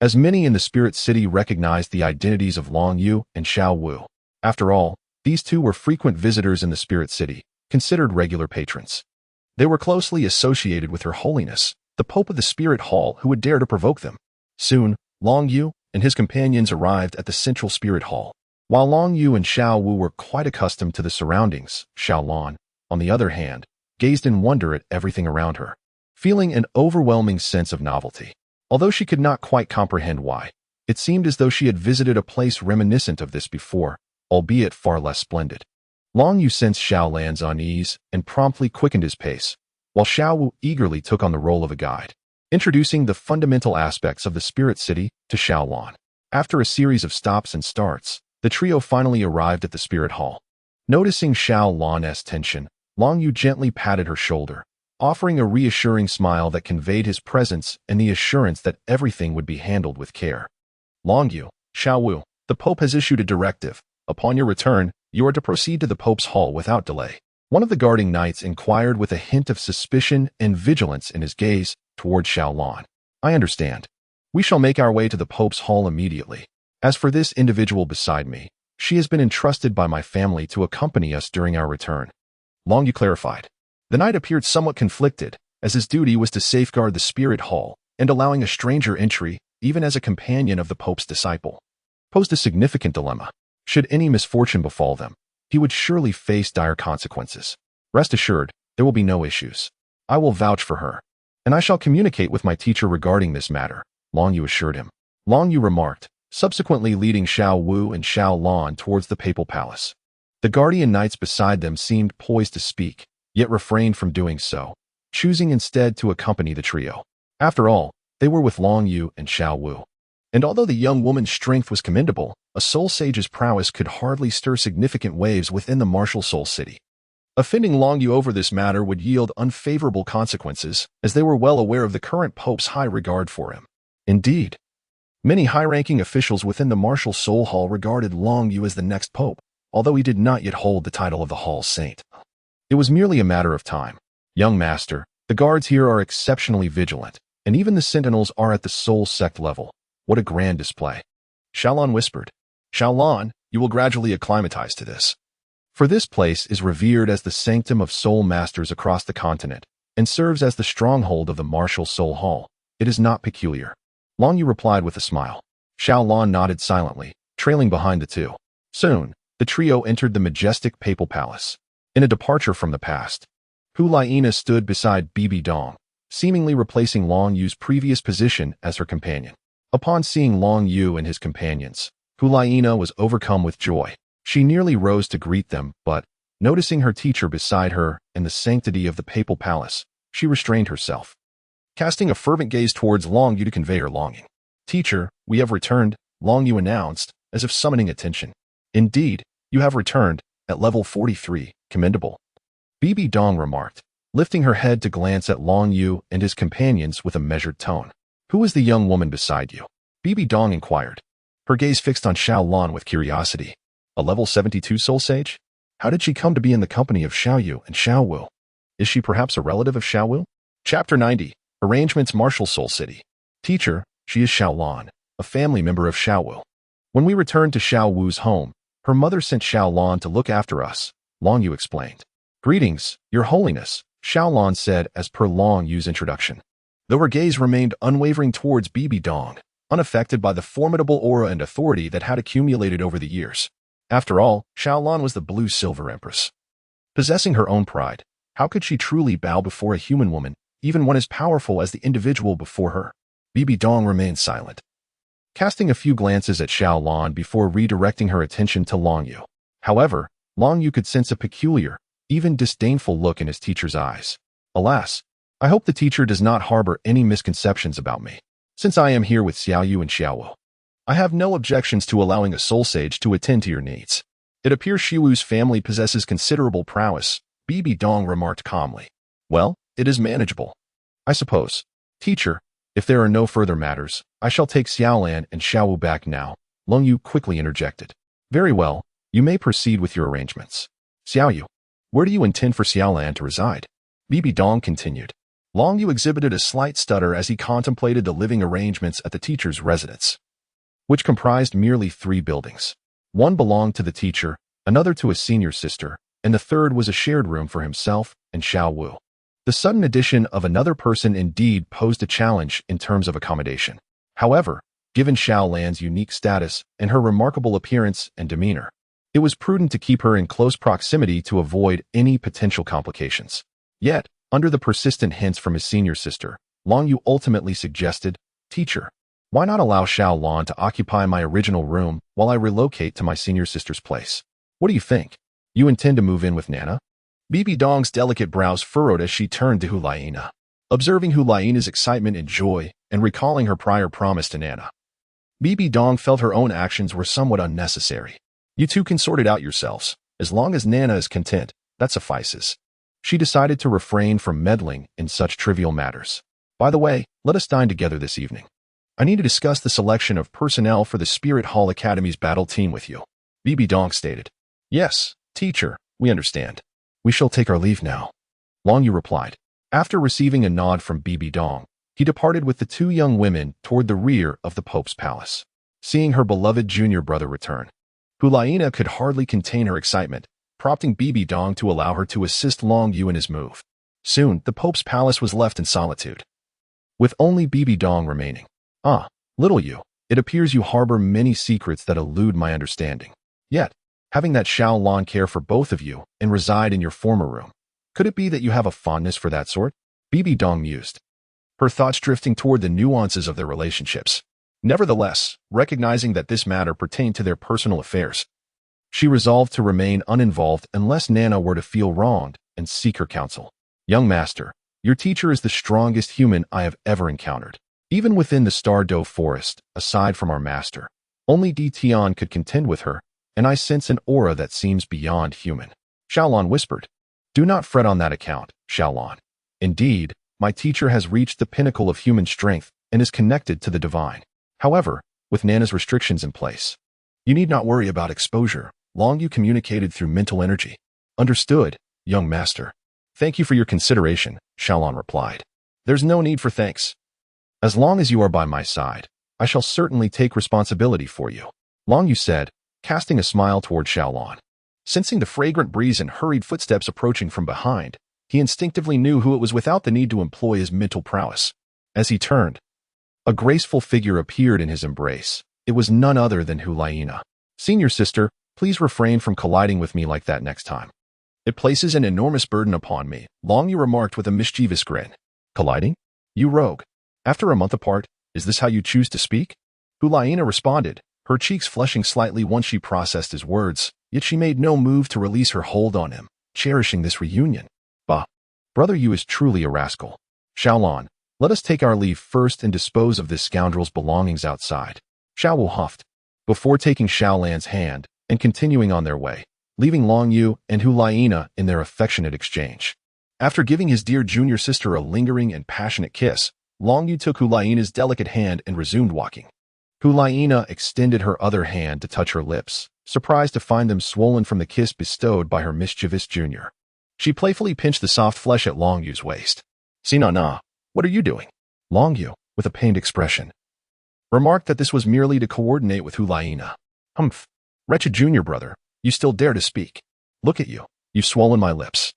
as many in the Spirit City recognized the identities of Long Yu and Xiao Wu. After all, these 2 were frequent visitors in the Spirit City, considered regular patrons. They were closely associated with Her Holiness, the Pope of the Spirit Hall, who would dare to provoke them. Soon, Long Yu and his companions arrived at the Central Spirit Hall. While Long Yu and Xiao Wu were quite accustomed to the surroundings, Xiao Lan, on the other hand, gazed in wonder at everything around her, feeling an overwhelming sense of novelty. Although she could not quite comprehend why, it seemed as though she had visited a place reminiscent of this before, albeit far less splendid. Long Yu sensed Xiao Lan's unease and promptly quickened his pace, while Xiao Wu eagerly took on the role of a guide, introducing the fundamental aspects of the Spirit City to Xiao Lan. After a series of stops and starts, the trio finally arrived at the Spirit Hall. Noticing Xiao Lan's tension, Long Yu gently patted her shoulder, offering a reassuring smile that conveyed his presence and the assurance that everything would be handled with care. Long Yu, Xiao Wu, the Pope has issued a directive. Upon your return, you are to proceed to the Pope's hall without delay. One of the guarding knights inquired with a hint of suspicion and vigilance in his gaze toward Xiao Lan. I understand. We shall make our way to the Pope's hall immediately. As for this individual beside me, she has been entrusted by my family to accompany us during our return. Long Yu clarified. The knight appeared somewhat conflicted, as his duty was to safeguard the spirit hall, and allowing a stranger entry, even as a companion of the Pope's disciple, posed a significant dilemma. Should any misfortune befall them, he would surely face dire consequences. Rest assured, there will be no issues. I will vouch for her, and I shall communicate with my teacher regarding this matter, Long Yu assured him. Long Yu remarked, subsequently leading Xiao Wu and Xiao Lan towards the papal palace. The guardian knights beside them seemed poised to speak, yet refrained from doing so, choosing instead to accompany the trio. After all, they were with Long Yu and Xiao Wu. And although the young woman's strength was commendable, a soul sage's prowess could hardly stir significant waves within the martial soul city. Offending Long Yu over this matter would yield unfavorable consequences, as they were well aware of the current Pope's high regard for him. Indeed, many high-ranking officials within the martial soul hall regarded Long Yu as the next Pope, although he did not yet hold the title of the hall's saint. It was merely a matter of time. Young master, the guards here are exceptionally vigilant, and even the sentinels are at the soul sect level. What a grand display. Xiaolan whispered. Xiaolan, you will gradually acclimatize to this. For this place is revered as the sanctum of soul masters across the continent, and serves as the stronghold of the martial soul hall. It is not peculiar. Long Yu replied with a smile. Xiaolan nodded silently, trailing behind the two. Soon, the trio entered the majestic papal palace. In a departure from the past, Hu Laina stood beside Bibi Dong, seemingly replacing Long Yu's previous position as her companion. Upon seeing Long Yu and his companions, Hu Laina was overcome with joy. She nearly rose to greet them, but, noticing her teacher beside her and the sanctity of the papal palace, she restrained herself, casting a fervent gaze towards Long Yu to convey her longing. Teacher, we have returned, Long Yu announced, as if summoning attention. Indeed, you have returned, at level 43, commendable. Bibi Dong remarked, lifting her head to glance at Long Yu and his companions with a measured tone. Who is the young woman beside you? Bibi Dong inquired, her gaze fixed on Xiao Lan with curiosity. A level 72 soul sage? How did she come to be in the company of Xiao Yu and Xiao Wu? Is she perhaps a relative of Xiao Wu? Chapter 90. Arrangements Martial Soul City. Teacher, she is Xiao Lan, a family member of Xiao Wu. When we returned to Xiao Wu's home, her mother sent Xiao Lan to look after us, Long Yu explained. Greetings, Your Holiness, Xiao Lan said as per Long Yu's introduction. Though her gaze remained unwavering towards Bibi Dong, unaffected by the formidable aura and authority that had accumulated over the years. After all, Xiao Lan was the blue-silver empress. Possessing her own pride, how could she truly bow before a human woman, even one as powerful as the individual before her? Bibi Dong remained silent, casting a few glances at Xiao Lan before redirecting her attention to Long Yu. However, Long Yu could sense a peculiar, even disdainful look in his teacher's eyes. Alas, I hope the teacher does not harbor any misconceptions about me, since I am here with Xiao Yu and Xiao Wu. I have no objections to allowing a soul sage to attend to your needs. It appears Xiwu's family possesses considerable prowess, Bibi Dong remarked calmly. Well, it is manageable, I suppose. Teacher, if there are no further matters, I shall take Xiaolan and Xiao Wu back now, Long Yu quickly interjected. Very well, you may proceed with your arrangements. Xiao Yu, where do you intend for Xiaolan to reside? Bibi Dong continued. Long Yu exhibited a slight stutter as he contemplated the living arrangements at the teacher's residence, which comprised merely 3 buildings. One belonged to the teacher, another to a senior sister, and the third was a shared room for himself and Xiao Wu. The sudden addition of another person indeed posed a challenge in terms of accommodation. However, given Xiao Lan's unique status and her remarkable appearance and demeanor, it was prudent to keep her in close proximity to avoid any potential complications. Yet, under the persistent hints from his senior sister, Long Yu ultimately suggested, Teacher, why not allow Xiao Lan to occupy my original room while I relocate to my senior sister's place? What do you think? You intend to move in with Nana? Bibi Dong's delicate brows furrowed as she turned to Hu Laina, observing Hu Laina's excitement and joy and recalling her prior promise to Nana. Bibi Dong felt her own actions were somewhat unnecessary. You two can sort it out yourselves. As long as Nana is content, that suffices. She decided to refrain from meddling in such trivial matters. By the way, let us dine together this evening. I need to discuss the selection of personnel for the Spirit Hall Academy's battle team with you. Bibi Dong stated. Yes, teacher, we understand. We shall take our leave now. Long Yu replied. After receiving a nod from Bibi Dong, he departed with the 2 young women toward the rear of the Pope's palace. Seeing her beloved junior brother return, Hu Laina could hardly contain her excitement, prompting Bibi Dong to allow her to assist Long Yu in his move. Soon, the Pope's palace was left in solitude, with only Bibi Dong remaining. Ah, little you, it appears you harbor many secrets that elude my understanding. Yet, having that Xiao Lan care for both of you and reside in your former room, could it be that you have a fondness for that sort? Bibi Dong mused, her thoughts drifting toward the nuances of their relationships. Nevertheless, recognizing that this matter pertained to their personal affairs, she resolved to remain uninvolved unless Nana were to feel wronged and seek her counsel. Young master, your teacher is the strongest human I have ever encountered. Even within the Star Doe forest, aside from our master, only Di Tian could contend with her, and I sense an aura that seems beyond human. Xiaolan whispered. Do not fret on that account, Xiaolan. Indeed, my teacher has reached the pinnacle of human strength and is connected to the divine. However, with Nana's restrictions in place, you need not worry about exposure. Long you communicated through mental energy. Understood, young master. Thank you for your consideration, Xiaolan replied. There's no need for thanks. As long as you are by my side, I shall certainly take responsibility for you. Long Yu said, casting a smile toward Xiaolan. Sensing the fragrant breeze and hurried footsteps approaching from behind, he instinctively knew who it was without the need to employ his mental prowess. As he turned, a graceful figure appeared in his embrace. It was none other than Hulaina. Senior sister, please refrain from colliding with me like that next time. It places an enormous burden upon me, Long Yu remarked with a mischievous grin. Colliding? You rogue. After a month apart, is this how you choose to speak? Hulaina responded, her cheeks flushing slightly once she processed his words, yet she made no move to release her hold on him, cherishing this reunion. Bah! Brother Yu is truly a rascal. Xiaolan, let us take our leave first and dispose of this scoundrel's belongings outside. Xiao Wu huffed, before taking Xiaolan's hand and continuing on their way, leaving Long Yu and Hulaina in their affectionate exchange. After giving his dear junior sister a lingering and passionate kiss, Long Yu took Hulaina's delicate hand and resumed walking. Hulaina extended her other hand to touch her lips, surprised to find them swollen from the kiss bestowed by her mischievous junior. She playfully pinched the soft flesh at Long Yu's waist. Sinana, what are you doing? Long Yu, with a pained expression, remarked that this was merely to coordinate with Hulaina. Humph, wretched junior brother, you still dare to speak. Look at you, you've swollen my lips.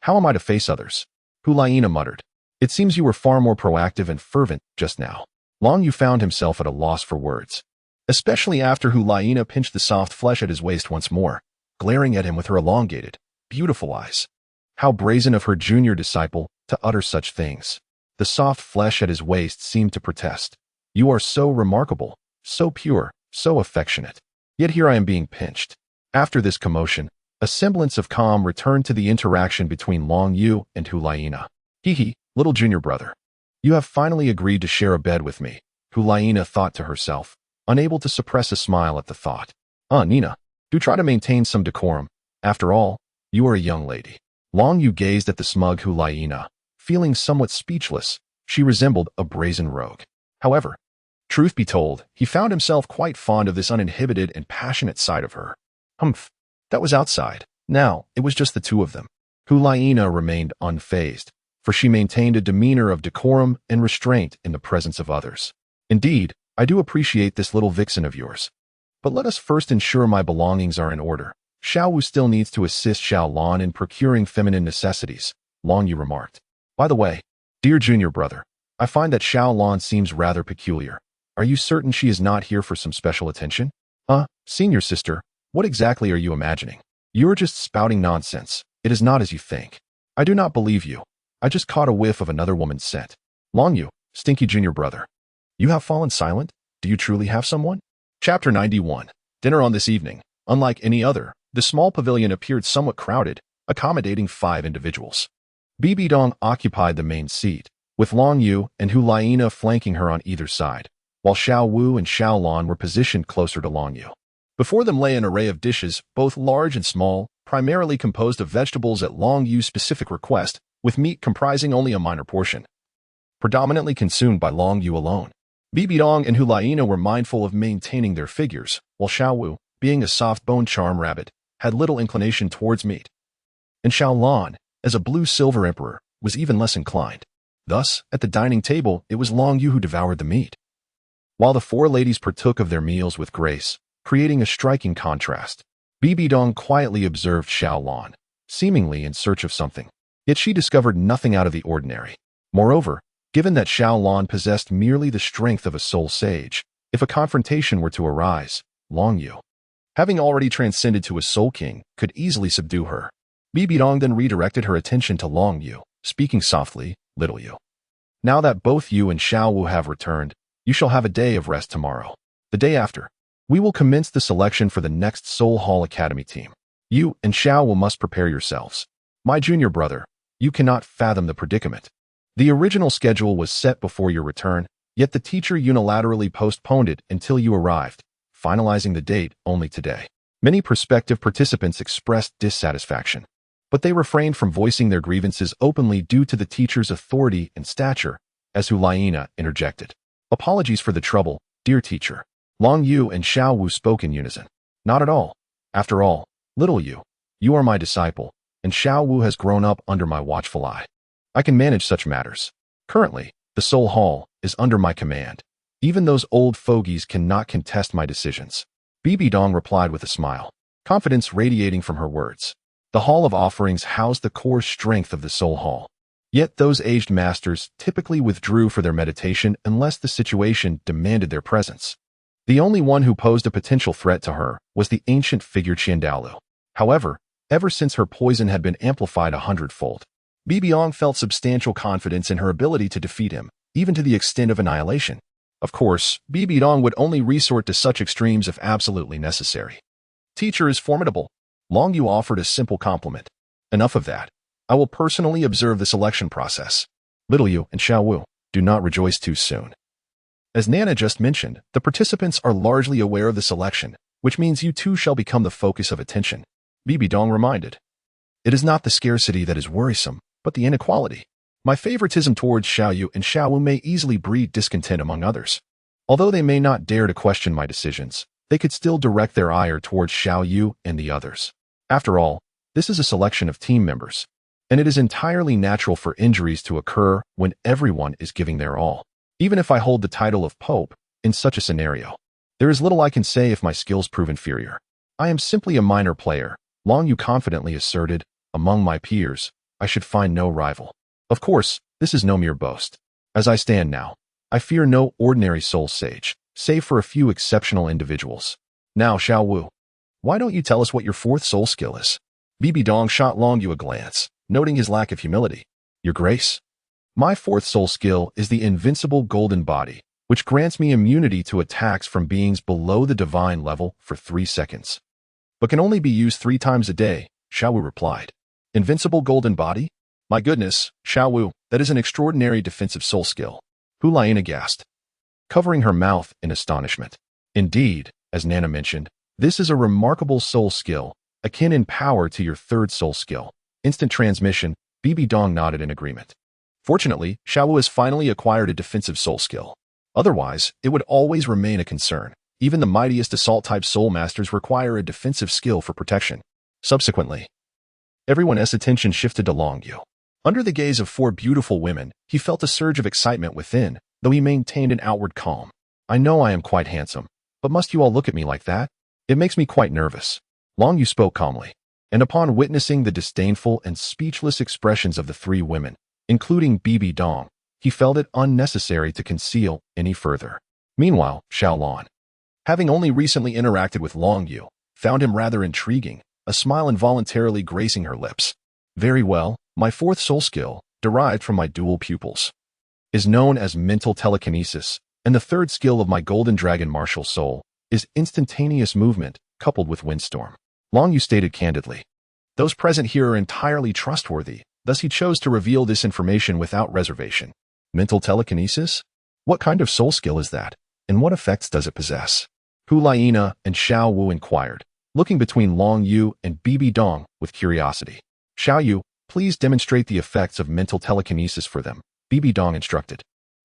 How am I to face others? Hulaina muttered. It seems you were far more proactive and fervent just now. Long Yu found himself at a loss for words, especially after Hulaina pinched the soft flesh at his waist once more, glaring at him with her elongated, beautiful eyes. How brazen of her junior disciple to utter such things. The soft flesh at his waist seemed to protest. You are so remarkable, so pure, so affectionate. Yet here I am being pinched. After this commotion, a semblance of calm returned to the interaction between Long Yu and Hulaina. Hee, little junior brother. You have finally agreed to share a bed with me, Hulaina thought to herself, unable to suppress a smile at the thought. Nina, do try to maintain some decorum. After all, you are a young lady. Long Yu gazed at the smug Hulaina. Feeling somewhat speechless, she resembled a brazen rogue. However, truth be told, he found himself quite fond of this uninhibited and passionate side of her. Humph, that was outside. Now, it was just the two of them. Hulaina remained unfazed, for she maintained a demeanor of decorum and restraint in the presence of others. Indeed, I do appreciate this little vixen of yours. But let us first ensure my belongings are in order. Xiao Wu still needs to assist Xiao Lan in procuring feminine necessities, Long Yu remarked. By the way, dear junior brother, I find that Xiao Lan seems rather peculiar. Are you certain she is not here for some special attention? Senior sister, what exactly are you imagining? You are just spouting nonsense. It is not as you think. I do not believe you. I just caught a whiff of another woman's scent. Long Yu, stinky junior brother. You have fallen silent? Do you truly have someone? Chapter 91. Dinner on this evening. Unlike any other, the small pavilion appeared somewhat crowded, accommodating 5 individuals. Bibi Dong occupied the main seat, with Long Yu and Hulaina flanking her on either side, while Xiao Wu and Xiao Lan were positioned closer to Long Yu. Before them lay an array of dishes, both large and small, primarily composed of vegetables at Long Yu's specific request, with meat comprising only a minor portion, predominantly consumed by Long Yu alone. Bibi Dong and Hulaina were mindful of maintaining their figures, while Xiao Wu, being a soft-boned charm rabbit, had little inclination towards meat. And Xiao Lan, as a blue-silver emperor, was even less inclined. Thus, at the dining table, it was Long Yu who devoured the meat, while the 4 ladies partook of their meals with grace, creating a striking contrast. Bibi Dong quietly observed Xiao Lan, seemingly in search of something. Yet she discovered nothing out of the ordinary. Moreover, given that Xiaolan possessed merely the strength of a soul sage, if a confrontation were to arise, Long Yu, having already transcended to a soul king, could easily subdue her. Bibidong then redirected her attention to Long Yu, speaking softly, "Little Yu, now that both you and Xiao Wu have returned, you shall have a day of rest tomorrow. The day after, we will commence the selection for the next Soul Hall Academy team. You and Xiao Wu must prepare yourselves. My junior brother, you cannot fathom the predicament. The original schedule was set before your return, yet the teacher unilaterally postponed it until you arrived, finalizing the date only today." Many prospective participants expressed dissatisfaction, but they refrained from voicing their grievances openly due to the teacher's authority and stature, as Hulaina interjected. "Apologies for the trouble, dear teacher." Long Yu and Xiao Wu spoke in unison. "Not at all. After all, little Yu, you are my disciple, and Xiao Wu has grown up under my watchful eye. I can manage such matters. Currently, the Soul Hall is under my command. Even those old fogies cannot contest my decisions." Bibidong replied with a smile, confidence radiating from her words. The Hall of Offerings housed the core strength of the Soul Hall. Yet those aged masters typically withdrew for their meditation unless the situation demanded their presence. The only one who posed a potential threat to her was the ancient figure Qiandaolu. However, ever since her poison had been amplified 100-fold, Bibidong felt substantial confidence in her ability to defeat him, even to the extent of annihilation. Of course, Bibidong would only resort to such extremes if absolutely necessary. "Teacher is formidable." Long Yu offered a simple compliment. "Enough of that. I will personally observe the selection process. Little Yu and Xiao Wu, do not rejoice too soon. As Nana just mentioned, the participants are largely aware of the selection, which means you too shall become the focus of attention," Bibidong reminded. "It is not the scarcity that is worrisome, but the inequality. My favoritism towards Xiao Yu and Xiao Wu may easily breed discontent among others. Although they may not dare to question my decisions, they could still direct their ire towards Xiao Yu and the others. After all, this is a selection of team members, and it is entirely natural for injuries to occur when everyone is giving their all. Even if I hold the title of Pope, in such a scenario, there is little I can say if my skills prove inferior. I am simply a minor player," Long Yu confidently asserted. "Among my peers, I should find no rival. Of course, this is no mere boast. As I stand now, I fear no ordinary soul sage, save for a few exceptional individuals. Now, Xiao Wu, why don't you tell us what your fourth soul skill is?" Bibidong shot Long Yu a glance, noting his lack of humility. "Your Grace, my fourth soul skill is the invincible golden body, which grants me immunity to attacks from beings below the divine level for 3 seconds, but can only be used 3 times a day," Xiao Wu replied. "Invincible golden body? My goodness, Xiao Wu, that is an extraordinary defensive soul skill." Hulaina gasped, covering her mouth in astonishment. "Indeed, as Nana mentioned, this is a remarkable soul skill, akin in power to your third soul skill, instant transmission." Bibidong nodded in agreement. Fortunately, Xiao Wu has finally acquired a defensive soul skill. Otherwise, it would always remain a concern. Even the mightiest assault-type soul masters require a defensive skill for protection. Subsequently, everyone's attention shifted to Long Yu. Under the gaze of 4 beautiful women, he felt a surge of excitement within, though he maintained an outward calm. "I know I am quite handsome, but must you all look at me like that? It makes me quite nervous." Long Yu spoke calmly, and upon witnessing the disdainful and speechless expressions of the 3 women, including Bibidong, he felt it unnecessary to conceal any further. Meanwhile, Xiaolan, having only recently interacted with Long Yu, found him rather intriguing, a smile involuntarily gracing her lips. "Very well, my fourth soul skill, derived from my dual pupils, is known as mental telekinesis, and the third skill of my Golden Dragon martial soul is instantaneous movement coupled with windstorm," Long Yu stated candidly. Those present here are entirely trustworthy, thus he chose to reveal this information without reservation. "Mental telekinesis? What kind of soul skill is that, and what effects does it possess?" Hulaina and Xiao Wu inquired, looking between Long Yu and Bibidong with curiosity. "Xiao Yu, please demonstrate the effects of mental telekinesis for them," Bibidong instructed.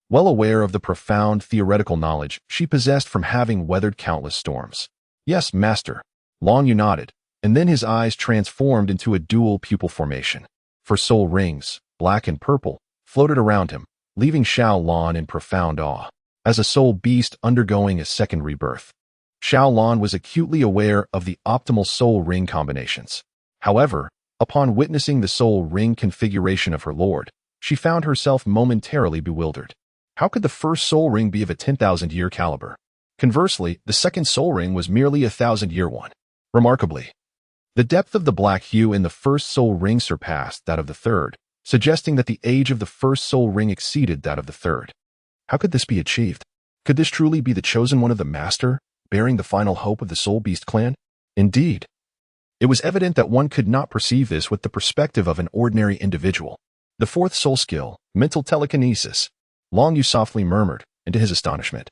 Well aware of the profound theoretical knowledge she possessed from having weathered countless storms. "Yes, master." Long Yu nodded, and then his eyes transformed into a dual pupil formation. For soul rings, black and purple, floated around him, leaving Xiaolan in profound awe. As a soul beast undergoing a second rebirth, Xiaolan was acutely aware of the optimal soul ring combinations. However, Upon witnessing the soul ring configuration of her lord, she found herself momentarily bewildered. How could the first soul ring be of a 10,000-year caliber? Conversely, the second soul ring was merely a 1,000-year one. Remarkably, the depth of the black hue in the first soul ring surpassed that of the third, suggesting that the age of the first soul ring exceeded that of the third. How could this be achieved? Could this truly be the chosen one of the master, bearing the final hope of the Soul Beast clan? Indeed. It was evident that one could not perceive this with the perspective of an ordinary individual. The fourth soul skill, mental telekinesis, Long Yu softly murmured, and to his astonishment,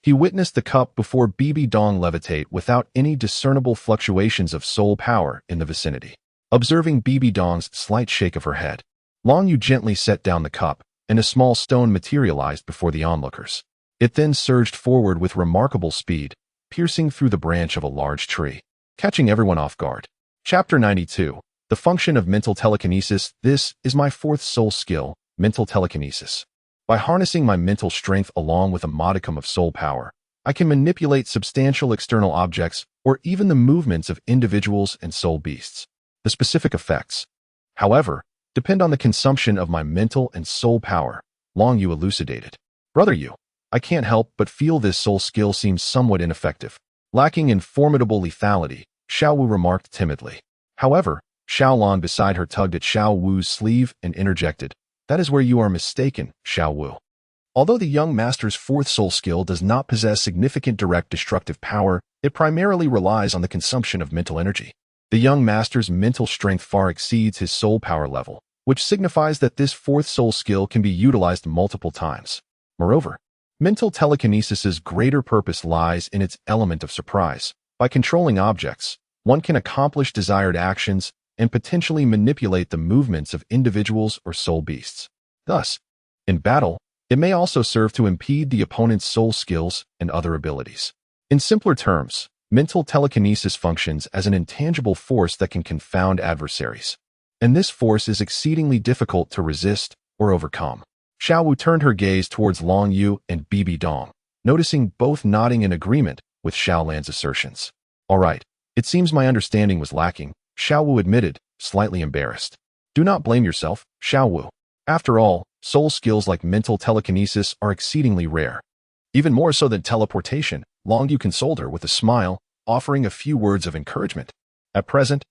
he witnessed the cup before Bibi Dong levitate without any discernible fluctuations of soul power in the vicinity. Observing Bibi Dong's slight shake of her head, Long Yu gently set down the cup, and a small stone materialized before the onlookers. It then surged forward with remarkable speed, piercing through the branch of a large tree, catching everyone off guard. Chapter 92. The function of mental telekinesis. This is my fourth soul skill, mental telekinesis. By harnessing my mental strength along with a modicum of soul power, I can manipulate substantial external objects or even the movements of individuals and soul beasts. The specific effects, however, depend on the consumption of my mental and soul power, Long Yu elucidated. Brother Yu, I can't help but feel this soul skill seems somewhat ineffective. Lacking in formidable lethality, Xiao Wu remarked timidly. However, Xiao Lan beside her tugged at Xiao Wu's sleeve and interjected, "That is where you are mistaken, Xiao Wu." Although the young master's fourth soul skill does not possess significant direct destructive power, it primarily relies on the consumption of mental energy. The young master's mental strength far exceeds his soul power level, which signifies that this fourth soul skill can be utilized multiple times. Moreover, mental telekinesis's greater purpose lies in its element of surprise. By controlling objects, one can accomplish desired actions and potentially manipulate the movements of individuals or soul beasts. Thus, in battle, it may also serve to impede the opponent's soul skills and other abilities. In simpler terms, mental telekinesis functions as an intangible force that can confound adversaries. And this force is exceedingly difficult to resist or overcome. Xiao Wu turned her gaze towards Long Yu and Bibi Dong, noticing both nodding in agreement with Xiao Lan's assertions. All right, it seems my understanding was lacking, Xiao Wu admitted, slightly embarrassed. Do not blame yourself, Xiao Wu. After all, soul skills like mental telekinesis are exceedingly rare. Even more so than teleportation, Long Yu consoled her with a smile, offering a few words of encouragement. At present,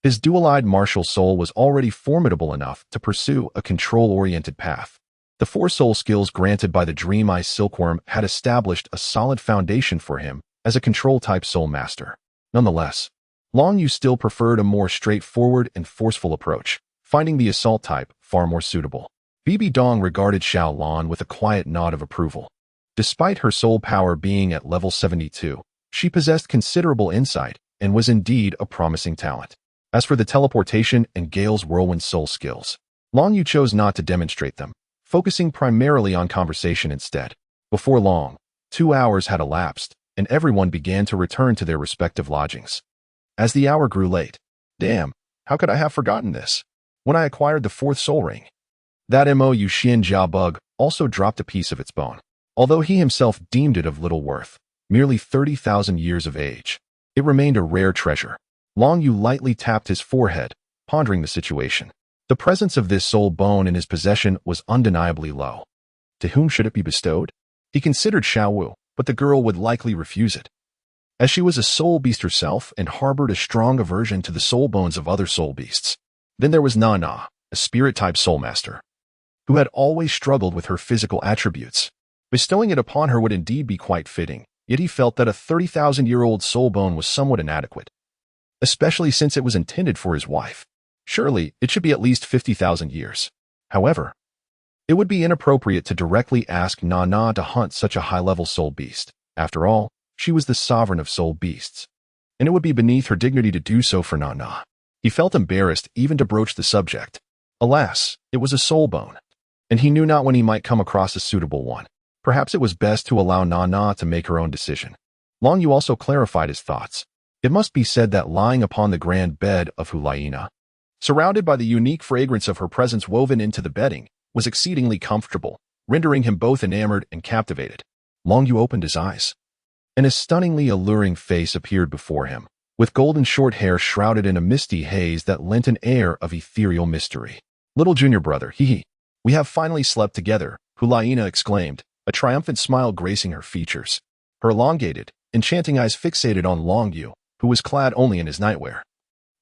his dual-eyed martial soul was already formidable enough to pursue a control-oriented path. The four soul skills granted by the Dream Eye Silkworm had established a solid foundation for him as a control-type soul master. Nonetheless, Long Yu still preferred a more straightforward and forceful approach, finding the assault type far more suitable. Bibi Dong regarded Xiao Lan with a quiet nod of approval. Despite her soul power being at level 72, she possessed considerable insight and was indeed a promising talent. As for the teleportation and Gale's whirlwind soul skills, Long Yu chose not to demonstrate them, focusing primarily on conversation instead. Before long, 2 hours had elapsed, and everyone began to return to their respective lodgings. As the hour grew late, damn, how could I have forgotten this? When I acquired the fourth soul ring, that Mo Yuxian Jia bug also dropped a piece of its bone. Although he himself deemed it of little worth, merely 30,000 years of age, it remained a rare treasure. Long Yu lightly tapped his forehead, pondering the situation. The presence of this soul bone in his possession was undeniably low. To whom should it be bestowed? He considered Xiao Wu, but the girl would likely refuse it, as she was a soul beast herself and harbored a strong aversion to the soul bones of other soul beasts. Then there was Na, a spirit-type soul master, who had always struggled with her physical attributes. Bestowing it upon her would indeed be quite fitting, yet he felt that a 30,000-year-old soul bone was somewhat inadequate, especially since it was intended for his wife. Surely, it should be at least 50,000 years. However, it would be inappropriate to directly ask Na to hunt such a high-level soul beast. After all, she was the sovereign of soul beasts, and it would be beneath her dignity to do so for Na. He felt embarrassed even to broach the subject. Alas, it was a soul bone, and he knew not when he might come across a suitable one. Perhaps it was best to allow Na to make her own decision. Long Yu also clarified his thoughts. It must be said that lying upon the grand bed of Hulaina, surrounded by the unique fragrance of her presence woven into the bedding, was exceedingly comfortable, rendering him both enamored and captivated. Long Yu opened his eyes, and a stunningly alluring face appeared before him. with golden short hair shrouded in a misty haze that lent an air of ethereal mystery. "Little junior brother, hee. We have finally slept together," Hulaina exclaimed, a triumphant smile gracing her features. Her elongated, enchanting eyes fixated on Long Yu, who was clad only in his nightwear,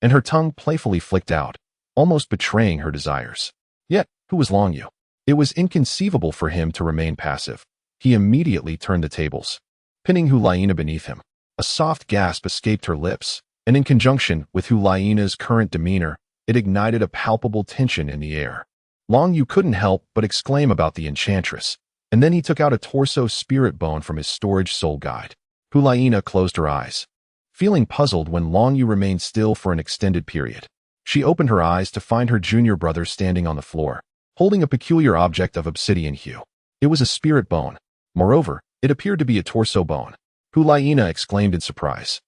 and her tongue playfully flicked out, almost betraying her desires. Yet, who was Long Yu? It was inconceivable for him to remain passive. He immediately turned the tables, pinning Hulaina beneath him. A soft gasp escaped her lips, and in conjunction with Hulaina's current demeanor, it ignited a palpable tension in the air. Long Yu couldn't help but exclaim about the enchantress, and then he took out a torso spirit bone from his storage soul guide. Hulaina closed her eyes, feeling puzzled when Long Yu remained still for an extended period. She opened her eyes to find her junior brother standing on the floor, holding a peculiar object of obsidian hue. It was a spirit bone. Moreover, it appeared to be a torso bone. Hulaina exclaimed in surprise,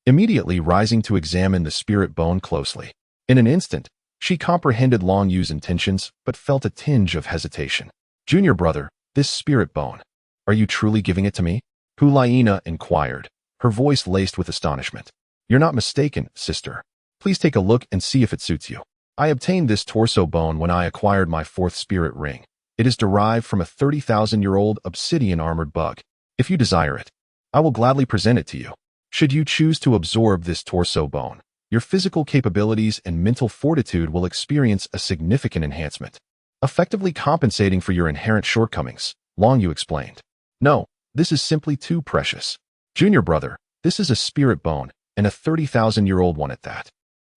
immediately rising to examine the spirit bone closely. In an instant, she comprehended Long Yu's intentions, but felt a tinge of hesitation. "Junior brother, this spirit bone, are you truly giving it to me?" Hulaina inquired, her voice laced with astonishment. "You're not mistaken, sister. Please take a look and see if it suits you. I obtained this torso bone when I acquired my 4th spirit ring. It is derived from a 30,000-year-old obsidian armored bug. If you desire it, I will gladly present it to you. Should you choose to absorb this torso bone, your physical capabilities and mental fortitude will experience a significant enhancement, effectively compensating for your inherent shortcomings," Long Yu explained. "No, this is simply too precious. Junior brother, this is a spirit bone, and a 30,000-year-old one at that.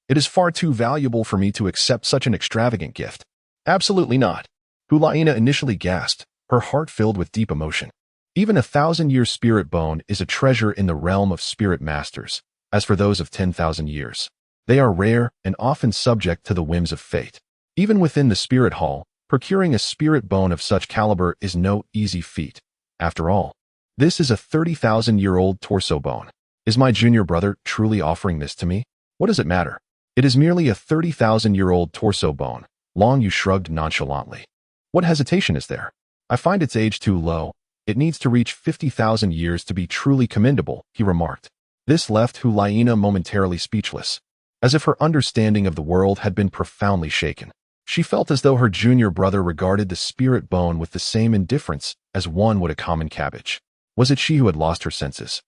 It is far too valuable for me to accept such an extravagant gift." "Absolutely not." Hulaina initially gasped, her heart filled with deep emotion. Even a 1,000-year spirit bone is a treasure in the realm of spirit masters. As for those of 10,000 years, they are rare and often subject to the whims of fate. Even within the spirit hall, procuring a spirit bone of such caliber is no easy feat. After all, this is a 30,000-year-old torso bone. Is my junior brother truly offering this to me? What does it matter? It is merely a 30,000-year-old torso bone. Long Yu shrugged nonchalantly. What hesitation is there? I find its age too low. It needs to reach 50,000 years to be truly commendable, he remarked. This left Hulaina momentarily speechless, as if her understanding of the world had been profoundly shaken. She felt as though her junior brother regarded the spirit bone with the same indifference as one would a common cabbage. Was it she who had lost her senses?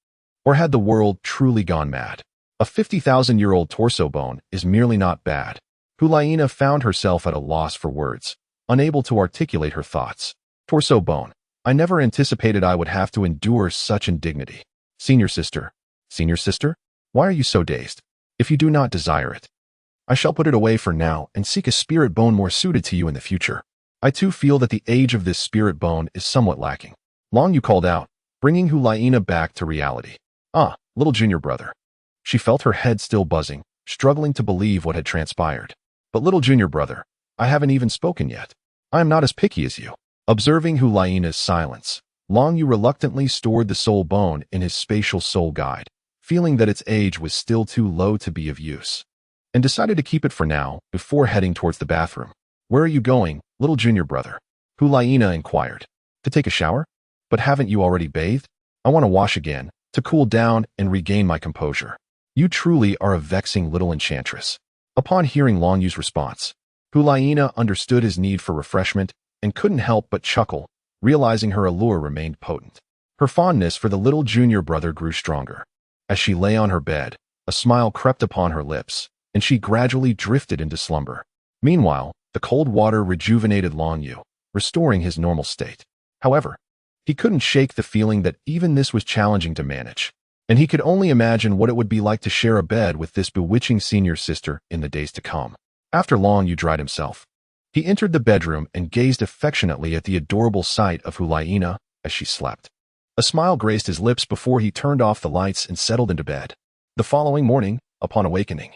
Or had the world truly gone mad? A 50,000-year-old torso bone is merely not bad. Hulaina found herself at a loss for words, unable to articulate her thoughts. Torso bone. I never anticipated I would have to endure such indignity. Senior sister. Senior sister? Why are you so dazed? If you do not desire it, I shall put it away for now and seek a spirit bone more suited to you in the future. I too feel that the age of this spirit bone is somewhat lacking." Long Yu called out, bringing Hulaina back to reality. "Ah, little junior brother." She felt her head still buzzing, struggling to believe what had transpired. "But little junior brother, I haven't even spoken yet. I am not as picky as you." Observing Hulaina's silence, Long Yu reluctantly stored the soul bone in his spatial soul guide, feeling that its age was still too low to be of use, and decided to keep it for now before heading towards the bathroom. "Where are you going, little junior brother?" Hulaina inquired. "To take a shower? But haven't you already bathed? I want to wash again, to cool down and regain my composure. You truly are a vexing little enchantress." Upon hearing Long Yu's response, Hulaina understood his need for refreshment and couldn't help but chuckle, realizing her allure remained potent. Her fondness for the little junior brother grew stronger. As she lay on her bed, a smile crept upon her lips, and she gradually drifted into slumber. Meanwhile, the cold water rejuvenated Long Yu, restoring his normal state. However, he couldn't shake the feeling that even this was challenging to manage, and he could only imagine what it would be like to share a bed with this bewitching senior sister in the days to come. After Long Yu dried himself, he entered the bedroom and gazed affectionately at the adorable sight of Hulaina as she slept. A smile graced his lips before he turned off the lights and settled into bed. The following morning, upon awakening,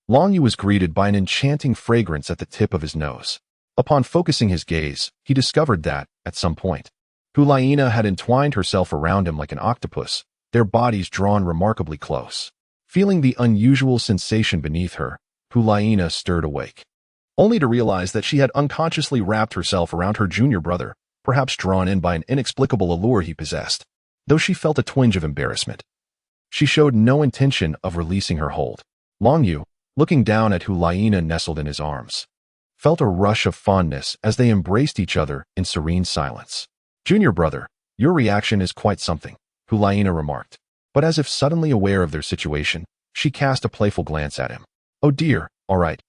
Long Yu was greeted by an enchanting fragrance at the tip of his nose. Upon focusing his gaze, he discovered that, at some point, Hulaina had entwined herself around him like an octopus, their bodies drawn remarkably close. Feeling the unusual sensation beneath her, Hulaina stirred awake, only to realize that she had unconsciously wrapped herself around her junior brother, perhaps drawn in by an inexplicable allure he possessed. Though she felt a twinge of embarrassment, She showed no intention of releasing her hold. Long Yu, looking down at Hu Laina nestled in his arms, felt a rush of fondness as they embraced each other in serene silence. Junior brother, your reaction is quite something, Hu Laina remarked. But as if suddenly aware of their situation, she cast a playful glance at him. Oh dear, all right,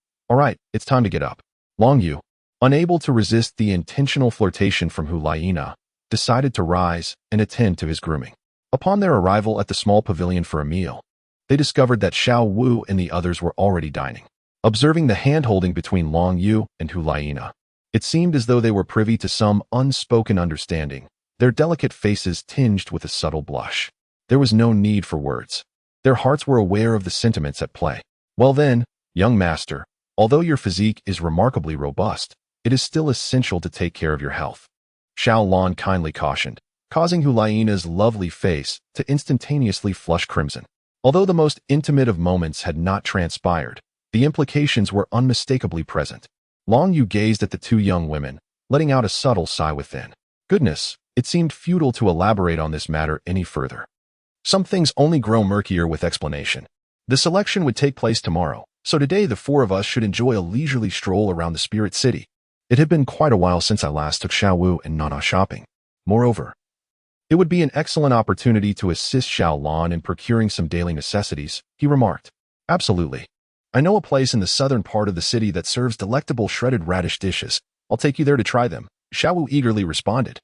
it's time to get up. Long Yu, unable to resist the intentional flirtation from Hu Laina, decided to rise and attend to his grooming. Upon their arrival at the small pavilion for a meal, they discovered that Xiao Wu and the others were already dining. Observing the hand-holding between Long Yu and Hu Laina, it seemed as though they were privy to some unspoken understanding, their delicate faces tinged with a subtle blush. There was no need for words. Their hearts were aware of the sentiments at play. Well then, young master, although your physique is remarkably robust, it is still essential to take care of your health, Xiao Lan kindly cautioned, causing Hu Laina's lovely face to instantaneously flush crimson. Although the most intimate of moments had not transpired, the implications were unmistakably present. Long Yu gazed at the two young women, letting out a subtle sigh within. Goodness, it seemed futile to elaborate on this matter any further. Some things only grow murkier with explanation. The selection would take place tomorrow, so today the four of us should enjoy a leisurely stroll around the Spirit City. It had been quite a while since I last took Xiao Wu and Nana shopping. Moreover, it would be an excellent opportunity to assist Xiao Lan in procuring some daily necessities, he remarked. Absolutely. I know a place in the southern part of the city that serves delectable shredded radish dishes. I'll take you there to try them, Xiao Wu eagerly responded.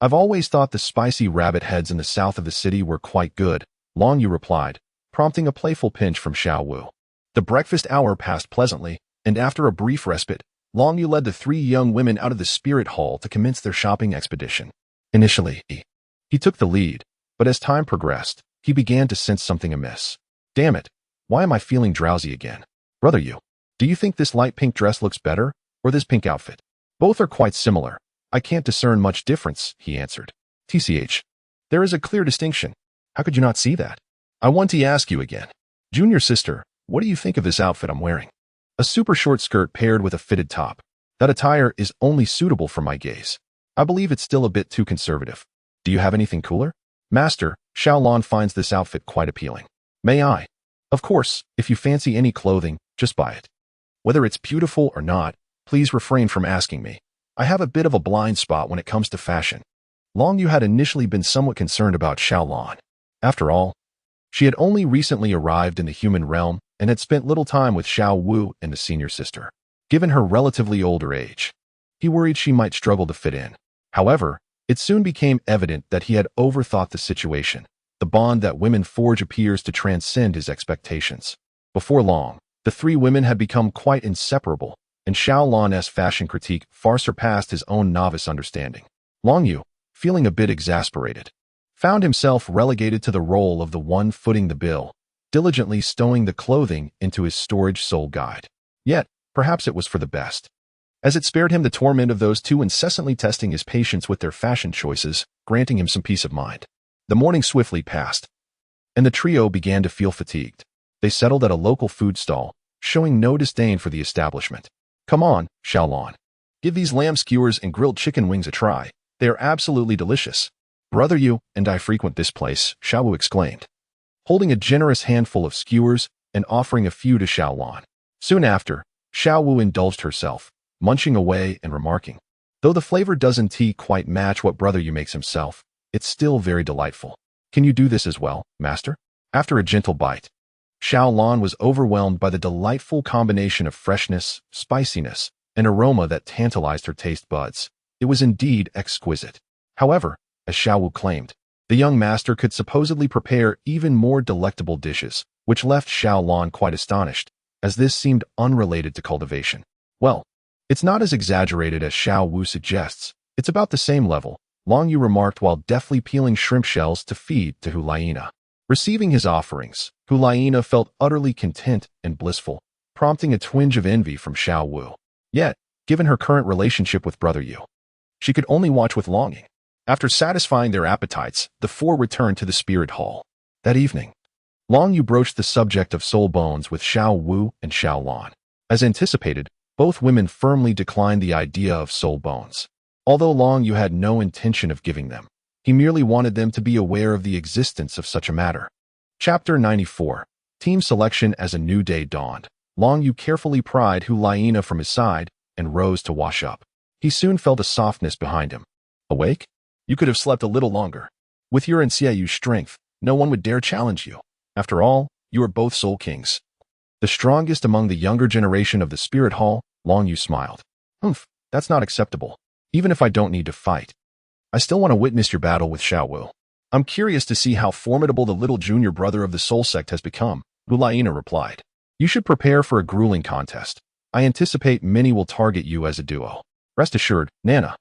I've always thought the spicy rabbit heads in the south of the city were quite good, Long Yu replied, prompting a playful pinch from Xiao Wu. The breakfast hour passed pleasantly, and after a brief respite, Long Yu led the three young women out of the spirit hall to commence their shopping expedition. Initially, he took the lead, but as time progressed, he began to sense something amiss. Damn it, why am I feeling drowsy again? Brother Yu, do you think this light pink dress looks better, or this pink outfit? Both are quite similar. I can't discern much difference, he answered. TCH. There is a clear distinction. How could you not see that? I want to ask you again. Junior sister, what do you think of this outfit I'm wearing? A super short skirt paired with a fitted top. That attire is only suitable for my gaze. I believe it's still a bit too conservative. Do you have anything cooler? Master, Xiao Lan finds this outfit quite appealing. May I? Of course, if you fancy any clothing, just buy it. Whether it's beautiful or not, please refrain from asking me. I have a bit of a blind spot when it comes to fashion. Long Yu had initially been somewhat concerned about Xiao Lan. After all, she had only recently arrived in the human realm and had spent little time with Xiao Wu and the senior sister. Given her relatively older age, he worried she might struggle to fit in. However, it soon became evident that he had overthought the situation. The bond that women forge appears to transcend his expectations. Before long, the three women had become quite inseparable, and Xiao Lan's fashion critique far surpassed his own novice understanding. Long Yu, feeling a bit exasperated, found himself relegated to the role of the one footing the bill, diligently stowing the clothing into his storage soul guide. Yet, perhaps it was for the best, as it spared him the torment of those two incessantly testing his patience with their fashion choices, granting him some peace of mind. The morning swiftly passed, and the trio began to feel fatigued. They settled at a local food stall, showing no disdain for the establishment. Come on, Xiao Lan. Give these lamb skewers and grilled chicken wings a try. They are absolutely delicious. Brother Yu and I frequent this place, Xiao Wu exclaimed, holding a generous handful of skewers and offering a few to Xiao Lan. Soon after, Xiao Wu indulged herself, munching away and remarking, though the flavor doesn't quite match what Brother Yu makes himself, it's still very delightful. Can you do this as well, master? After a gentle bite, Xiao Lan was overwhelmed by the delightful combination of freshness, spiciness, and aroma that tantalized her taste buds. It was indeed exquisite. However, as Xiao Wu claimed, the young master could supposedly prepare even more delectable dishes, which left Xiao Lan quite astonished, as this seemed unrelated to cultivation. Well, it's not as exaggerated as Xiao Wu suggests. It's about the same level, Long Yu remarked while deftly peeling shrimp shells to feed to Hu Laina. Receiving his offerings, Hu Laina felt utterly content and blissful, prompting a twinge of envy from Xiao Wu. Yet, given her current relationship with Brother Yu, she could only watch with longing. After satisfying their appetites, the four returned to the spirit hall. That evening, Long Yu broached the subject of soul bones with Xiao Wu and Xiao Lan. As anticipated, both women firmly declined the idea of soul bones. Although Long Yu had no intention of giving them, He merely wanted them to be aware of the existence of such a matter. Chapter 94. Team selection as a new day dawned. Long Yu carefully pried Hu Laina from his side and rose to wash up. He soon felt a softness behind him. Awake? You could have slept a little longer. With your and Xiaoyu's strength, no one would dare challenge you. After all, you are both soul kings. The strongest among the younger generation of the Spirit Hall, Long Yu smiled. That's not acceptable. Even if I don't need to fight, I still want to witness your battle with Xiaowu. I'm curious to see how formidable the little junior brother of the Soul Sect has become, Hu Laina replied. You should prepare for a grueling contest. I anticipate many will target you as a duo. Rest assured, Nana,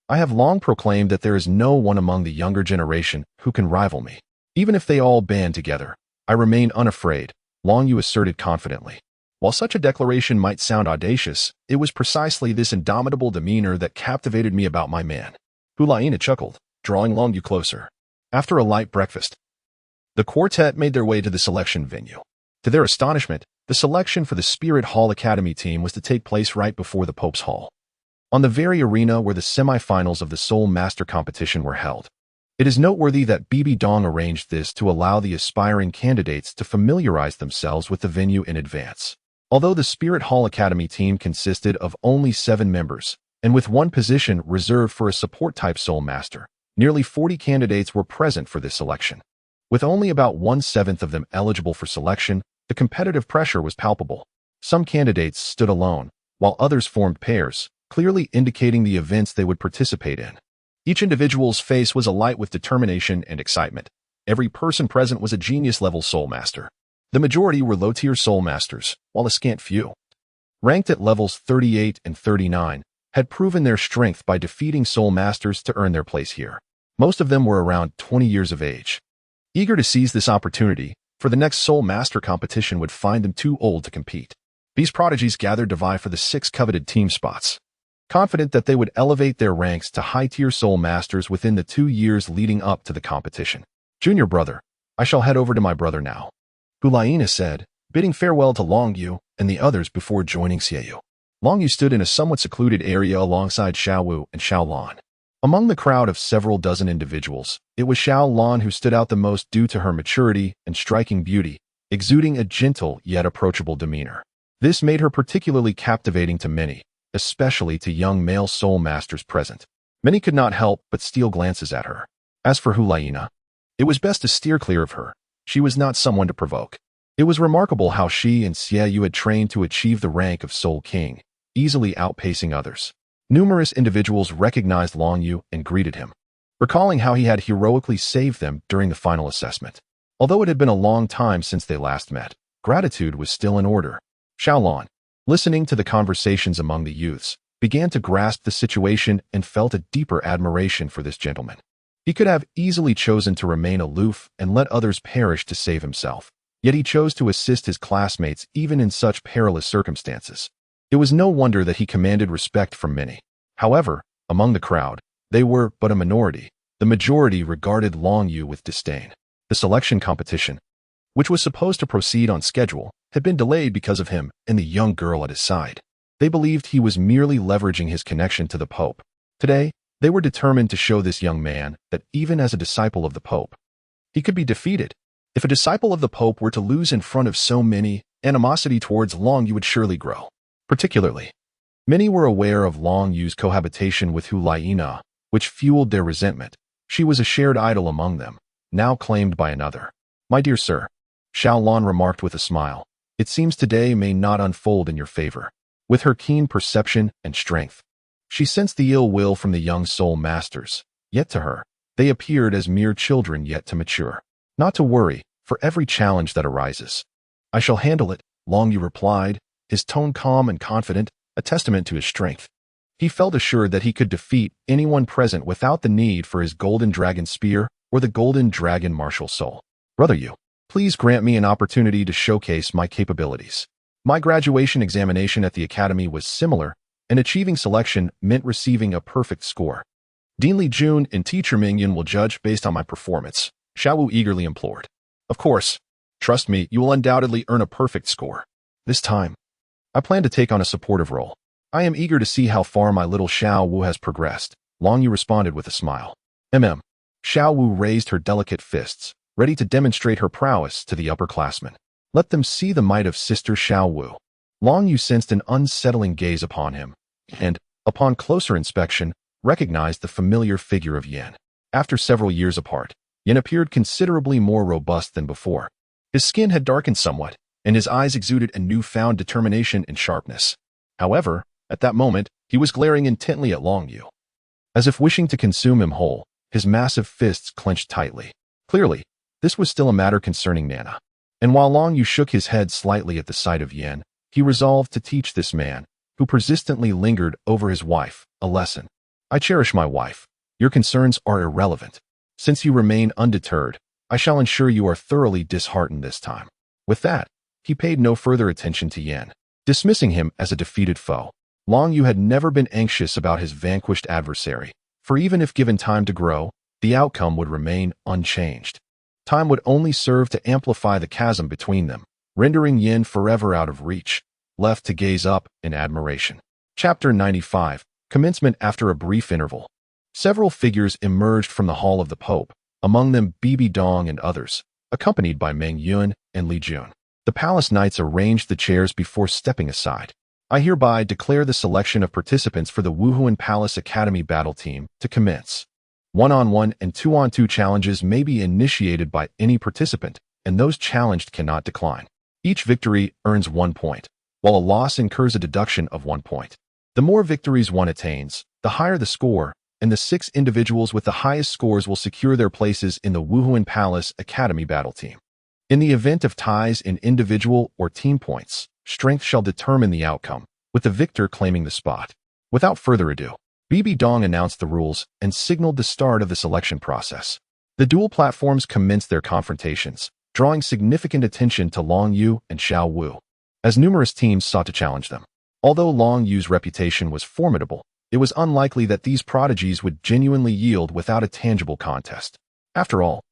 I have long proclaimed that there is no one among the younger generation who can rival me. Even if they all band together, I remain unafraid, Long Yu asserted confidently. While such a declaration might sound audacious, it was precisely this indomitable demeanor that captivated me about my man. Hu Laina chuckled, drawing Long Yu closer. After a light breakfast, the quartet made their way to the selection venue. To their astonishment, the selection for the Spirit Hall Academy team was to take place right before the Pope's Hall, on the very arena where the semifinals of the Soul Master competition were held. It is noteworthy that Bibi Dong arranged this to allow the aspiring candidates to familiarize themselves with the venue in advance. Although the Spirit Hall Academy team consisted of only 7 members, and with one position reserved for a support-type Soul Master, nearly 40 candidates were present for this selection. With only about 1/7 of them eligible for selection, the competitive pressure was palpable. Some candidates stood alone, while others formed pairs, clearly indicating the events they would participate in. Each individual's face was alight with determination and excitement. Every person present was a genius-level Soul Master. The majority were low-tier Soul Masters, while a scant few, ranked at levels 38 and 39, had proven their strength by defeating Soul Masters to earn their place here. Most of them were around 20 years of age. Eager to seize this opportunity, for the next Soul Master competition would find them too old to compete. These prodigies gathered to vie for the 6 coveted team spots, confident that they would elevate their ranks to high-tier Soul Masters within the 2 years leading up to the competition. Junior brother, I shall head over to my brother now, Hu Laina said, bidding farewell to Long Yu and the others before joining Xiaoyu. Long Yu stood in a somewhat secluded area alongside Xiaowu and Xiaolan. Among the crowd of several dozen individuals, it was Xiaolan who stood out the most due to her maturity and striking beauty, exuding a gentle yet approachable demeanor. This made her particularly captivating to many, especially to young male Soul Masters present. Many could not help but steal glances at her. As for Hu Laina, it was best to steer clear of her. She was not someone to provoke. It was remarkable how she and Xiaoyu had trained to achieve the rank of Soul King, easily outpacing others. Numerous individuals recognized Long Yu and greeted him, recalling how he had heroically saved them during the final assessment. Although it had been a long time since they last met, gratitude was still in order. Xiaolan, listening to the conversations among the youths, began to grasp the situation and felt a deeper admiration for this gentleman. He could have easily chosen to remain aloof and let others perish to save himself, yet he chose to assist his classmates even in such perilous circumstances. It was no wonder that he commanded respect from many. However, among the crowd, they were but a minority. The majority regarded Long Yu with disdain. The selection competition, which was supposed to proceed on schedule, had been delayed because of him and the young girl at his side. They believed he was merely leveraging his connection to the Pope. Today, they were determined to show this young man that even as a disciple of the Pope, he could be defeated. If a disciple of the Pope were to lose in front of so many, animosity towards Long Yu would surely grow. Particularly, many were aware of Long Yu's cohabitation with Hu Laina, which fueled their resentment. She was a shared idol among them, now claimed by another. My dear sir, Xiaolan remarked with a smile, it seems today may not unfold in your favor. With her keen perception and strength, she sensed the ill will from the young Soul Masters, yet to her, they appeared as mere children yet to mature. Not to worry, for every challenge that arises, I shall handle it, Long Yu replied, his tone calm and confident, a testament to his strength. He felt assured that he could defeat anyone present without the need for his Golden Dragon Spear or the Golden Dragon Martial Soul. Brother Yu, please grant me an opportunity to showcase my capabilities. My graduation examination at the Academy was similar, and achieving selection meant receiving a perfect score. Dean Li Jun and Teacher Mingyan will judge based on my performance, Xiaowu eagerly implored. Of course, trust me, you will undoubtedly earn a perfect score. This time, I plan to take on a supportive role. I am eager to see how far my little Xiaowu has progressed, Long Yu responded with a smile. Xiao Wu raised her delicate fists, ready to demonstrate her prowess to the upperclassmen. Let them see the might of Sister Xiao Wu. Long Yu sensed an unsettling gaze upon him, and, upon closer inspection, recognized the familiar figure of Yin. After several years apart, Yin appeared considerably more robust than before. His skin had darkened somewhat, and his eyes exuded a newfound determination and sharpness. However, at that moment, he was glaring intently at Long Yu. As if wishing to consume him whole, his massive fists clenched tightly. Clearly, this was still a matter concerning Nana. And while Long Yu shook his head slightly at the sight of Yin, he resolved to teach this man, who persistently lingered over his wife, a lesson. I cherish my wife. Your concerns are irrelevant. Since you remain undeterred, I shall ensure you are thoroughly disheartened this time. With that, he paid no further attention to Yin, dismissing him as a defeated foe. Long Yu had never been anxious about his vanquished adversary, for even if given time to grow, the outcome would remain unchanged. Time would only serve to amplify the chasm between them, rendering Yin forever out of reach, left to gaze up in admiration. Chapter 95, Commencement. After a brief interval, several figures emerged from the hall of the Pope, among them Bibi Dong and others, accompanied by Meng Yun and Li Jun. The palace knights arranged the chairs before stepping aside. I hereby declare the selection of participants for the Wuhuan Palace Academy battle team to commence. One-on-one and two-on-two challenges may be initiated by any participant, and those challenged cannot decline. Each victory earns 1 point, while a loss incurs a deduction of 1 point. The more victories one attains, the higher the score, and the 6 individuals with the highest scores will secure their places in the Wuhuan Palace Academy battle team. In the event of ties in individual or team points, strength shall determine the outcome, with the victor claiming the spot. Without further ado, Bibi Dong announced the rules and signaled the start of the selection process. The dual platforms commenced their confrontations, drawing significant attention to Long Yu and Xiao Wu, as numerous teams sought to challenge them. Although Long Yu's reputation was formidable, it was unlikely that these prodigies would genuinely yield without a tangible contest. After all,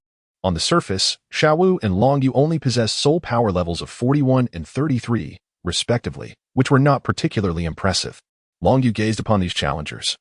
on the surface, Xiao Wu and Long Yu only possessed soul power levels of 41 and 33, respectively, which were not particularly impressive. Long Yu gazed upon these challengers,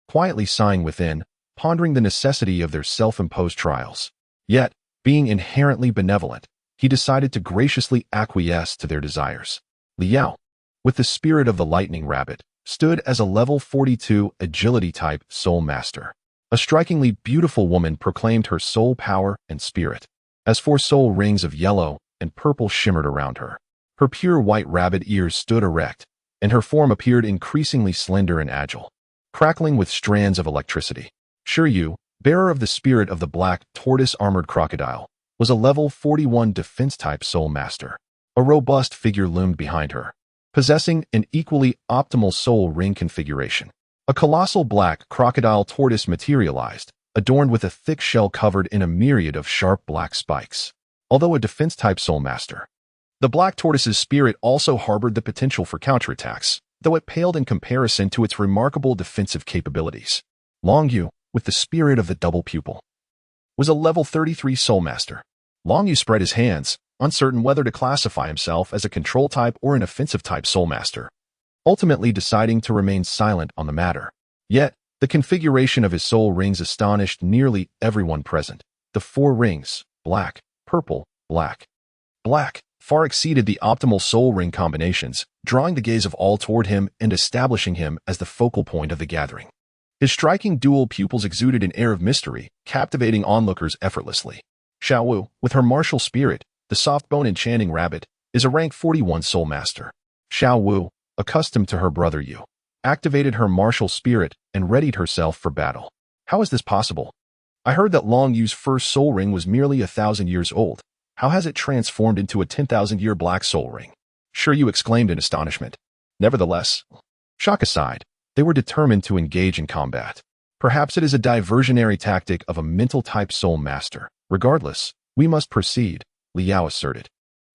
quietly sighing within, pondering the necessity of their self-imposed trials. Yet, being inherently benevolent, he decided to graciously acquiesce to their desires. Liao, with the spirit of the lightning rabbit, stood as a level 42 agility-type soul master. A strikingly beautiful woman proclaimed her soul power and spirit, as 4 soul rings of yellow and purple shimmered around her. Her pure white rabbit ears stood erect, and her form appeared increasingly slender and agile, crackling with strands of electricity. Shiryu, bearer of the spirit of the black tortoise-armored crocodile, was a level 41 defense-type soul master. A robust figure loomed behind her, possessing an equally optimal soul ring configuration. A colossal black crocodile tortoise materialized, adorned with a thick shell covered in a myriad of sharp black spikes. Although a defense-type soul master, the black tortoise's spirit also harbored the potential for counterattacks, though it paled in comparison to its remarkable defensive capabilities. Long Yu, with the spirit of the double pupil, was a level 33 soul master. Long Yu spread his hands, uncertain whether to classify himself as a control type or an offensive type soul master, ultimately deciding to remain silent on the matter. Yet, the configuration of his soul rings astonished nearly everyone present. The 4 rings, black, purple, black, far exceeded the optimal soul ring combinations, drawing the gaze of all toward him and establishing him as the focal point of the gathering. His striking dual pupils exuded an air of mystery, captivating onlookers effortlessly. Xiao Wu, with her martial spirit, the soft-bone enchanting rabbit, is a rank 41 soul master. Xiao Wu, accustomed to her brother Yu, activated her martial spirit and readied herself for battle. How is this possible? I heard that Long Yu's first soul ring was merely 1,000 years old. How has it transformed into a 10,000-year black soul ring? Shiryu exclaimed in astonishment. Nevertheless, shock aside, they were determined to engage in combat. Perhaps it is a diversionary tactic of a mental-type soul master. Regardless, we must proceed, Liao asserted,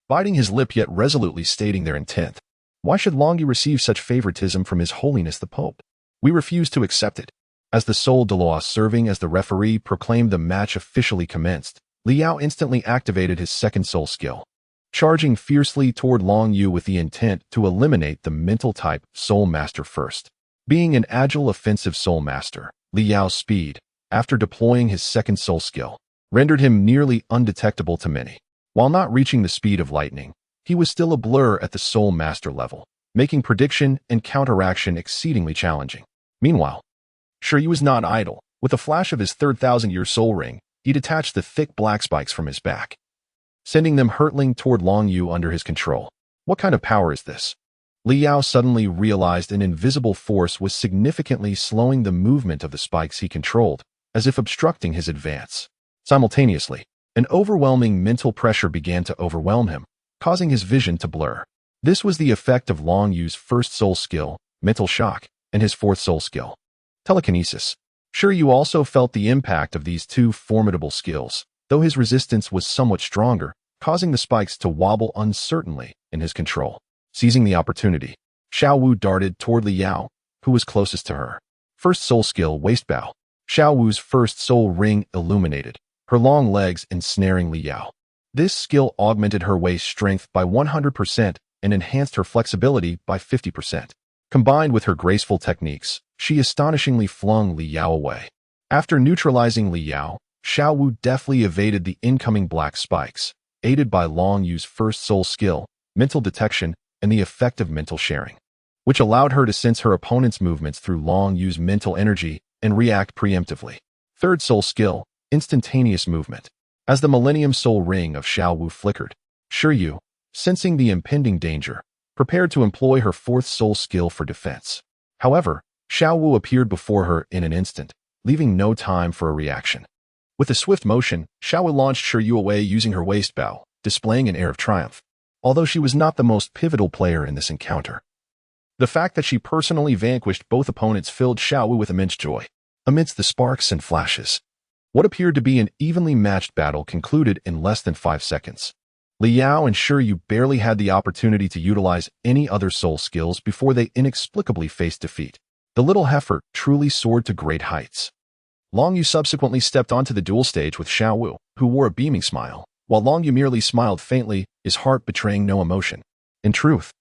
biting his lip yet resolutely stating their intent. Why should Long Yu receive such favoritism from His Holiness the Pope? We refuse to accept it. As the Soul Douluo serving as the referee proclaimed the match officially commenced, Liao instantly activated his second soul skill, charging fiercely toward Long Yu with the intent to eliminate the mental-type soul master first. Being an agile offensive soul master, Liao's speed, after deploying his second soul skill, rendered him nearly undetectable to many. While not reaching the speed of lightning, he was still a blur at the soul master level, making prediction and counteraction exceedingly challenging. Meanwhile, Shiryu was not idle. With a flash of his third thousand-year soul ring, he detached the thick black spikes from his back, sending them hurtling toward Long Yu under his control. What kind of power is this? Li Yao suddenly realized an invisible force was significantly slowing the movement of the spikes he controlled, as if obstructing his advance. Simultaneously, an overwhelming mental pressure began to overwhelm him, causing his vision to blur. This was the effect of Long Yu's first soul skill, mental shock, and his fourth soul skill, telekinesis. Shiryu also felt the impact of these two formidable skills, though his resistance was somewhat stronger, causing the spikes to wobble uncertainly in his control. Seizing the opportunity, Xiao Wu darted toward Li Yao, who was closest to her. First soul skill, waist bow. Xiao Wu's first soul ring illuminated her long legs, ensnaring Li Yao. This skill augmented her waist strength by 100% and enhanced her flexibility by 50%. Combined with her graceful techniques, she astonishingly flung Li Yao away. After neutralizing Li Yao, Xiao Wu deftly evaded the incoming black spikes, aided by Long Yu's first soul skill, mental detection, and the effective mental sharing, which allowed her to sense her opponent's movements through Long Yu's mental energy and react preemptively. Third soul skill, instantaneous movement. As the Millennium Soul Ring of Xiao Wu flickered, Shiryu, sensing the impending danger, prepared to employ her fourth soul skill for defense. However, Xiao Wu appeared before her in an instant, leaving no time for a reaction. With a swift motion, Xiao Wu launched Shiryu away using her waist bow, displaying an air of triumph. Although she was not the most pivotal player in this encounter, the fact that she personally vanquished both opponents filled Xiao Wu with immense joy. Amidst the sparks and flashes, what appeared to be an evenly matched battle concluded in less than 5 seconds. Li Yao and Shiryu barely had the opportunity to utilize any other soul skills before they inexplicably faced defeat. The little heifer truly soared to great heights. Long Yu subsequently stepped onto the duel stage with Xiao Wu, who wore a beaming smile, while Long Yu merely smiled faintly, his heart betraying no emotion. In truth,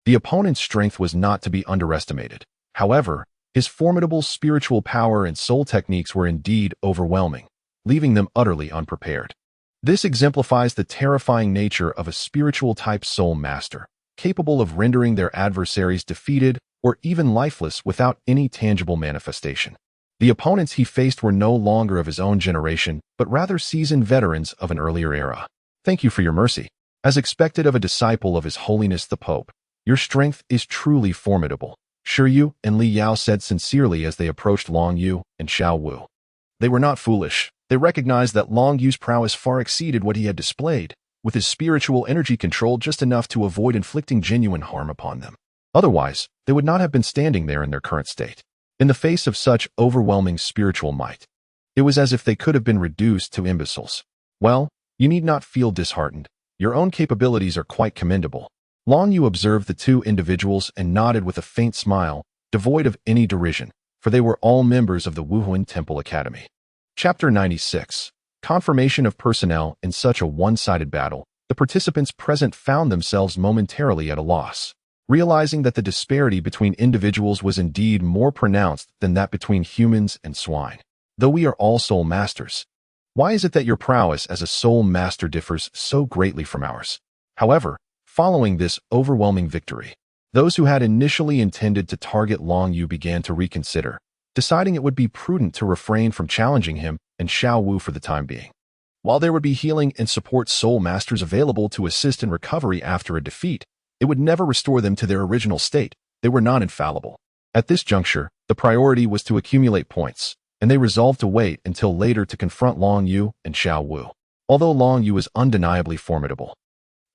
the opponent's strength was not to be underestimated. However, his formidable spiritual power and soul techniques were indeed overwhelming, leaving them utterly unprepared. This exemplifies the terrifying nature of a spiritual-type soul master, capable of rendering their adversaries defeated or even lifeless without any tangible manifestation. The opponents he faced were no longer of his own generation, but rather seasoned veterans of an earlier era. Thank you for your mercy. As expected of a disciple of His Holiness the Pope, your strength is truly formidable, Shiryu and Li Yao said sincerely as they approached Long Yu and Xiao Wu. They were not foolish. They recognized that Long Yu's prowess far exceeded what he had displayed, with his spiritual energy controlled just enough to avoid inflicting genuine harm upon them. Otherwise, they would not have been standing there in their current state. In the face of such overwhelming spiritual might, it was as if they could have been reduced to imbeciles. Well, you need not feel disheartened. Your own capabilities are quite commendable. Long Yu observed the two individuals and nodded with a faint smile, devoid of any derision, for they were all members of the Wuhuan Temple Academy. Chapter 96. Confirmation of personnel. In such a one-sided battle, the participants present found themselves momentarily at a loss, realizing that the disparity between individuals was indeed more pronounced than that between humans and swine. Though we are all soul masters, why is it that your prowess as a soul master differs so greatly from ours? However, following this overwhelming victory, those who had initially intended to target Long Yu began to reconsider, deciding it would be prudent to refrain from challenging him and Xiao Wu for the time being. While there would be healing and support soul masters available to assist in recovery after a defeat, it would never restore them to their original state. They were not infallible. At this juncture, the priority was to accumulate points, and they resolved to wait until later to confront Long Yu and Xiao Wu. Although Long Yu was undeniably formidable,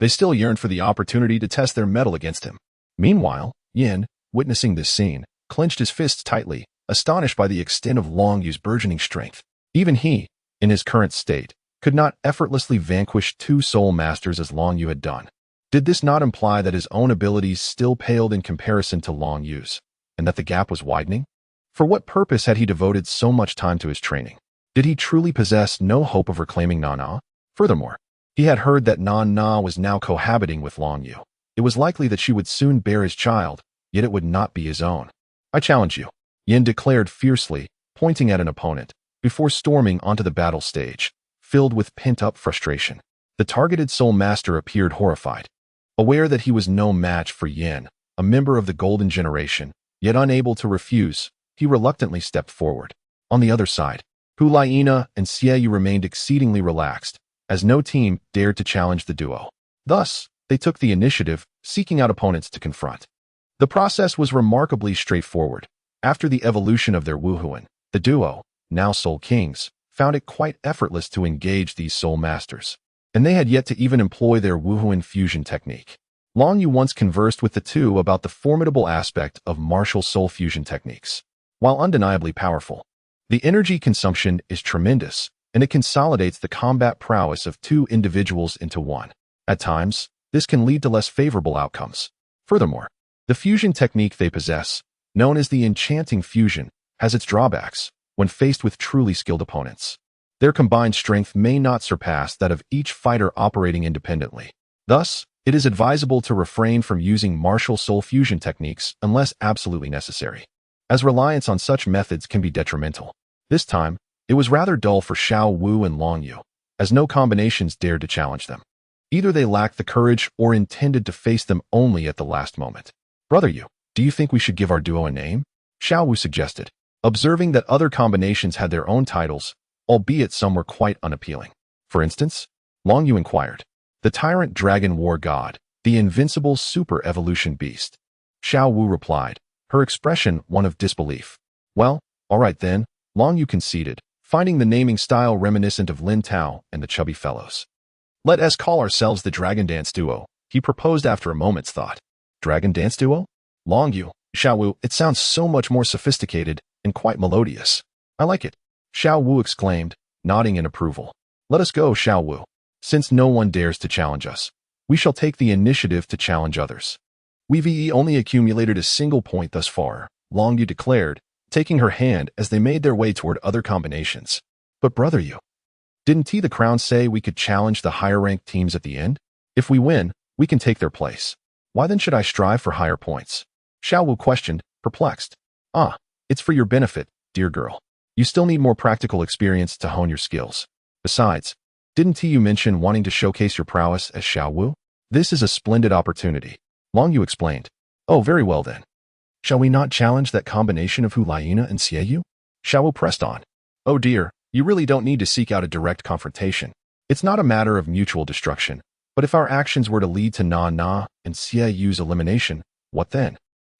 they still yearned for the opportunity to test their mettle against him. Meanwhile, Yin, witnessing this scene, clenched his fists tightly, astonished by the extent of Long Yu's burgeoning strength. Even he, in his current state, could not effortlessly vanquish two soul masters as Long Yu had done. Did this not imply that his own abilities still paled in comparison to Long Yu's, and that the gap was widening? For what purpose had he devoted so much time to his training? Did he truly possess no hope of reclaiming Nana? Furthermore, he had heard that Nana was now cohabiting with Long Yu. It was likely that she would soon bear his child, yet it would not be his own. I challenge you, Yin declared fiercely, pointing at an opponent, before storming onto the battle stage, filled with pent-up frustration. The targeted soul master appeared horrified, aware that he was no match for Yin, a member of the Golden Generation, yet unable to refuse. He reluctantly stepped forward. On the other side, Hulaina and Xiaoyu remained exceedingly relaxed, as no team dared to challenge the duo. Thus, they took the initiative, seeking out opponents to confront. The process was remarkably straightforward. After the evolution of their Wuhuan, the duo, now Soul Kings, found it quite effortless to engage these Soul Masters. And they had yet to even employ their Wuhuan fusion technique. Long Yu once conversed with the two about the formidable aspect of martial soul fusion techniques. While undeniably powerful, the energy consumption is tremendous, and it consolidates the combat prowess of two individuals into one. At times, this can lead to less favorable outcomes. Furthermore, the fusion technique they possess, known as the enchanting fusion, has its drawbacks when faced with truly skilled opponents. Their combined strength may not surpass that of each fighter operating independently. Thus, it is advisable to refrain from using martial soul fusion techniques unless absolutely necessary, as reliance on such methods can be detrimental. This time, it was rather dull for Xiao Wu and Long Yu, as no combinations dared to challenge them. Either they lacked the courage or intended to face them only at the last moment. Brother Yu, do you think we should give our duo a name? Xiao Wu suggested, observing that other combinations had their own titles, albeit some were quite unappealing. For instance, Long Yu inquired, the Tyrant Dragon War God, the Invincible Super Evolution Beast. Xiao Wu replied, her expression one of disbelief. Well, all right then, Long Yu conceded, finding the naming style reminiscent of Lin Tao and the Chubby Fellows. Let us call ourselves the Dragon Dance Duo, he proposed after a moment's thought. Dragon Dance Duo? Long Yu, Xiao Wu, it sounds so much more sophisticated and quite melodious. I like it. Xiao Wu exclaimed, nodding in approval. Let us go, Xiao Wu. Since no one dares to challenge us, we shall take the initiative to challenge others. We've only accumulated a single point thus far, Long Yu declared, taking her hand as they made their way toward other combinations. But Brother Yu, didn't the Crown say we could challenge the higher-ranked teams at the end? If we win, we can take their place. Why then should I strive for higher points? Xiao Wu questioned, perplexed. Ah, it's for your benefit, dear girl. You still need more practical experience to hone your skills. Besides, didn't you mention wanting to showcase your prowess as Xiao Wu? This is a splendid opportunity. Long Yu explained. Oh, very well then. Shall we not challenge that combination of Hulaina and Xiaoyu? Xiao Wu pressed on. Oh dear, you really don't need to seek out a direct confrontation. It's not a matter of mutual destruction, but if our actions were to lead to Na and Xiaoyu's elimination, what then?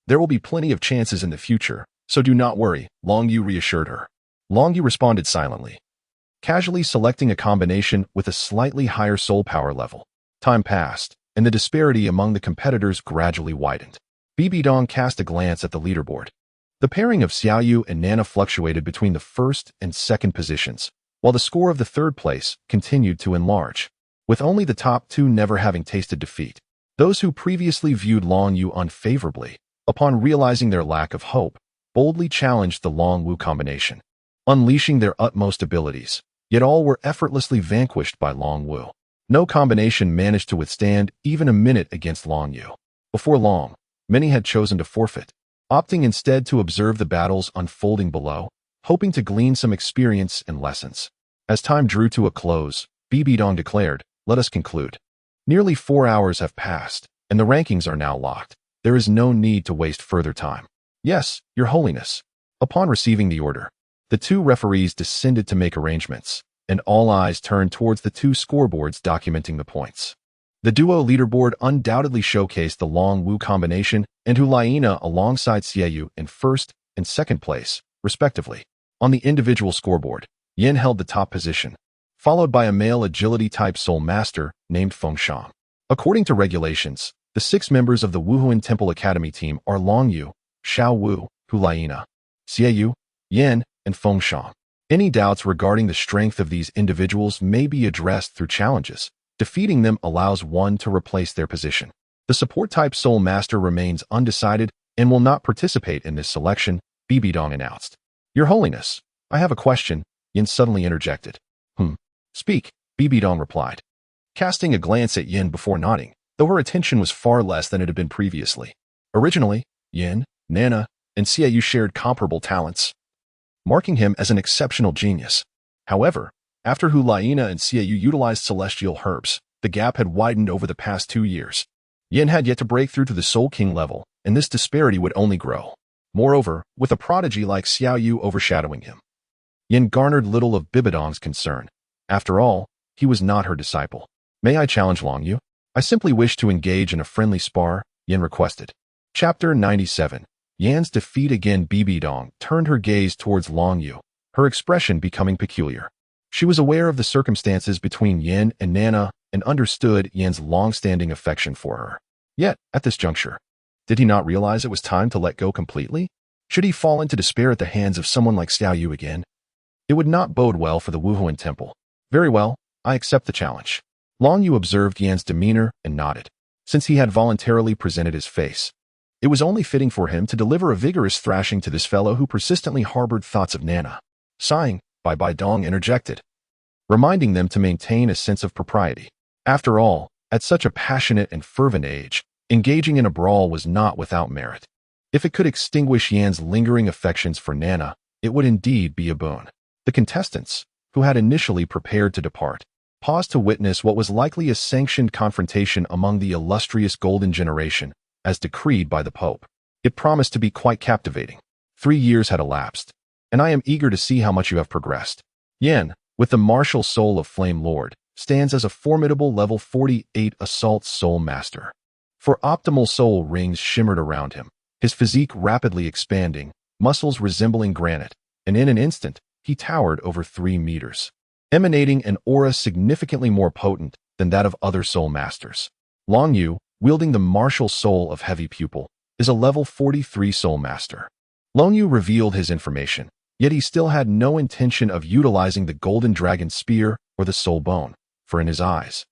There will be plenty of chances in the future, so do not worry, Long Yu reassured her. Long Yu responded silently, casually selecting a combination with a slightly higher soul power level. Time passed, and the disparity among the competitors gradually widened. Bibidong cast a glance at the leaderboard. The pairing of Xiaoyu and Nana fluctuated between the first and second positions, while the score of the third place continued to enlarge, with only the top two never having tasted defeat. Those who previously viewed Long Yu unfavorably, upon realizing their lack of hope, boldly challenged the Long Wu combination, unleashing their utmost abilities, yet all were effortlessly vanquished by Long Wu. No combination managed to withstand even a minute against Long Yu. Before long, many had chosen to forfeit, opting instead to observe the battles unfolding below, hoping to glean some experience and lessons. As time drew to a close, Bibidong declared, let us conclude. Nearly 4 hours have passed, and the rankings are now locked. There is no need to waste further time. Yes, Your Holiness. Upon receiving the order, the two referees descended to make arrangements, and all eyes turned towards the two scoreboards documenting the points. The duo leaderboard undoubtedly showcased the Long Wu combination and Hulaina alongside Xiaoyu in first and second place, respectively. On the individual scoreboard, Yin held the top position, followed by a male agility-type soul master named Feng Shang. According to regulations, the 6 members of the Wuhuan Temple Academy team are Long Yu, Xiao Wu, Hulaina, Xiaoyu, Yin, and Feng Shang. Any doubts regarding the strength of these individuals may be addressed through challenges. Defeating them allows one to replace their position. The support-type Soul Master remains undecided and will not participate in this selection, Bibidong announced. Your Holiness, I have a question, Yin suddenly interjected. Speak, Bibidong replied, casting a glance at Yin before nodding, though her attention was far less than it had been previously. Originally, Yin, Nana, and Xiaoyu shared comparable talents. marking him as an exceptional genius. However, after Hulaina and Xiaoyu utilized celestial herbs, the gap had widened over the past 2 years. Yin had yet to break through to the Soul King level, and this disparity would only grow. Moreover, with a prodigy like Xiaoyu overshadowing him, Yin garnered little of Bibidong's concern. After all, he was not her disciple. "May I challenge Longyu? I simply wish to engage in a friendly spar," Yin requested. Chapter 97. Yan's defeat again. Bibidong turned her gaze towards Longyu, her expression becoming peculiar. She was aware of the circumstances between Yin and Nana and understood Yan's long-standing affection for her. Yet, at this juncture, did he not realize it was time to let go completely? Should he fall into despair at the hands of someone like Xiaoyu again? It would not bode well for the Wuhuan temple. "Very well, I accept the challenge." Longyu observed Yan's demeanor and nodded. Since he had voluntarily presented his face, it was only fitting for him to deliver a vigorous thrashing to this fellow who persistently harbored thoughts of Nana. Sighing, Bibidong interjected, reminding them to maintain a sense of propriety. After all, at such a passionate and fervent age, engaging in a brawl was not without merit. If it could extinguish Yan's lingering affections for Nana, it would indeed be a boon. The contestants, who had initially prepared to depart, paused to witness what was likely a sanctioned confrontation among the illustrious Golden Generation, as decreed by the Pope. It promised to be quite captivating. 3 years had elapsed, and I am eager to see how much you have progressed. Yan, with the martial soul of Flame Lord, stands as a formidable level 48 assault soul master. For optimal soul rings shimmered around him, his physique rapidly expanding, muscles resembling granite, and in an instant, he towered over 3 meters, emanating an aura significantly more potent than that of other soul masters. Longyu, wielding the martial soul of Heavy Pupil, is a level 43 soul master. Longyu revealed his information, yet he still had no intention of utilizing the Golden Dragon Spear or the Soul Bone, for in his eyes,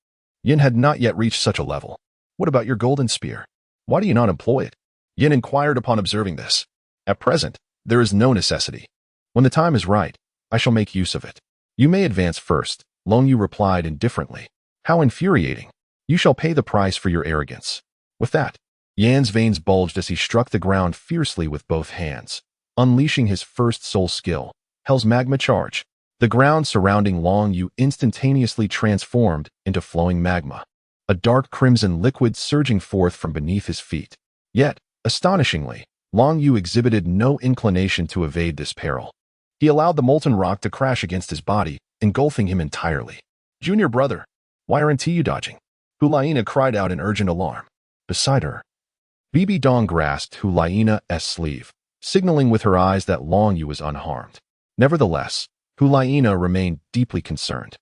Yin had not yet reached such a level. "What about your Golden Spear? Why do you not employ it?" Yin inquired upon observing this. "At present, there is no necessity. When the time is right, I shall make use of it." "You may advance first," Longyu replied indifferently. "How infuriating. You shall pay the price for your arrogance." With that, Yan's veins bulged as he struck the ground fiercely with both hands, unleashing his first soul skill, Hell's Magma Charge. The ground surrounding Longyu instantaneously transformed into flowing magma, a dark crimson liquid surging forth from beneath his feet. Yet, astonishingly, Longyu exhibited no inclination to evade this peril. He allowed the molten rock to crash against his body, engulfing him entirely. "Junior brother, why aren't you dodging?" Hulaina cried out in urgent alarm. Beside her, Bibidong grasped Hulaina's sleeve, signaling with her eyes that Longyu was unharmed. Nevertheless, Hulaina remained deeply concerned.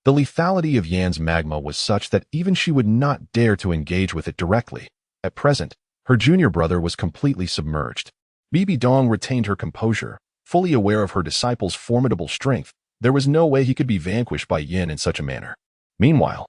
The lethality of Yan's magma was such that even she would not dare to engage with it directly. At present, her junior brother was completely submerged. Bibidong retained her composure, fully aware of her disciple's formidable strength. There was no way he could be vanquished by Yin in such a manner. Meanwhile,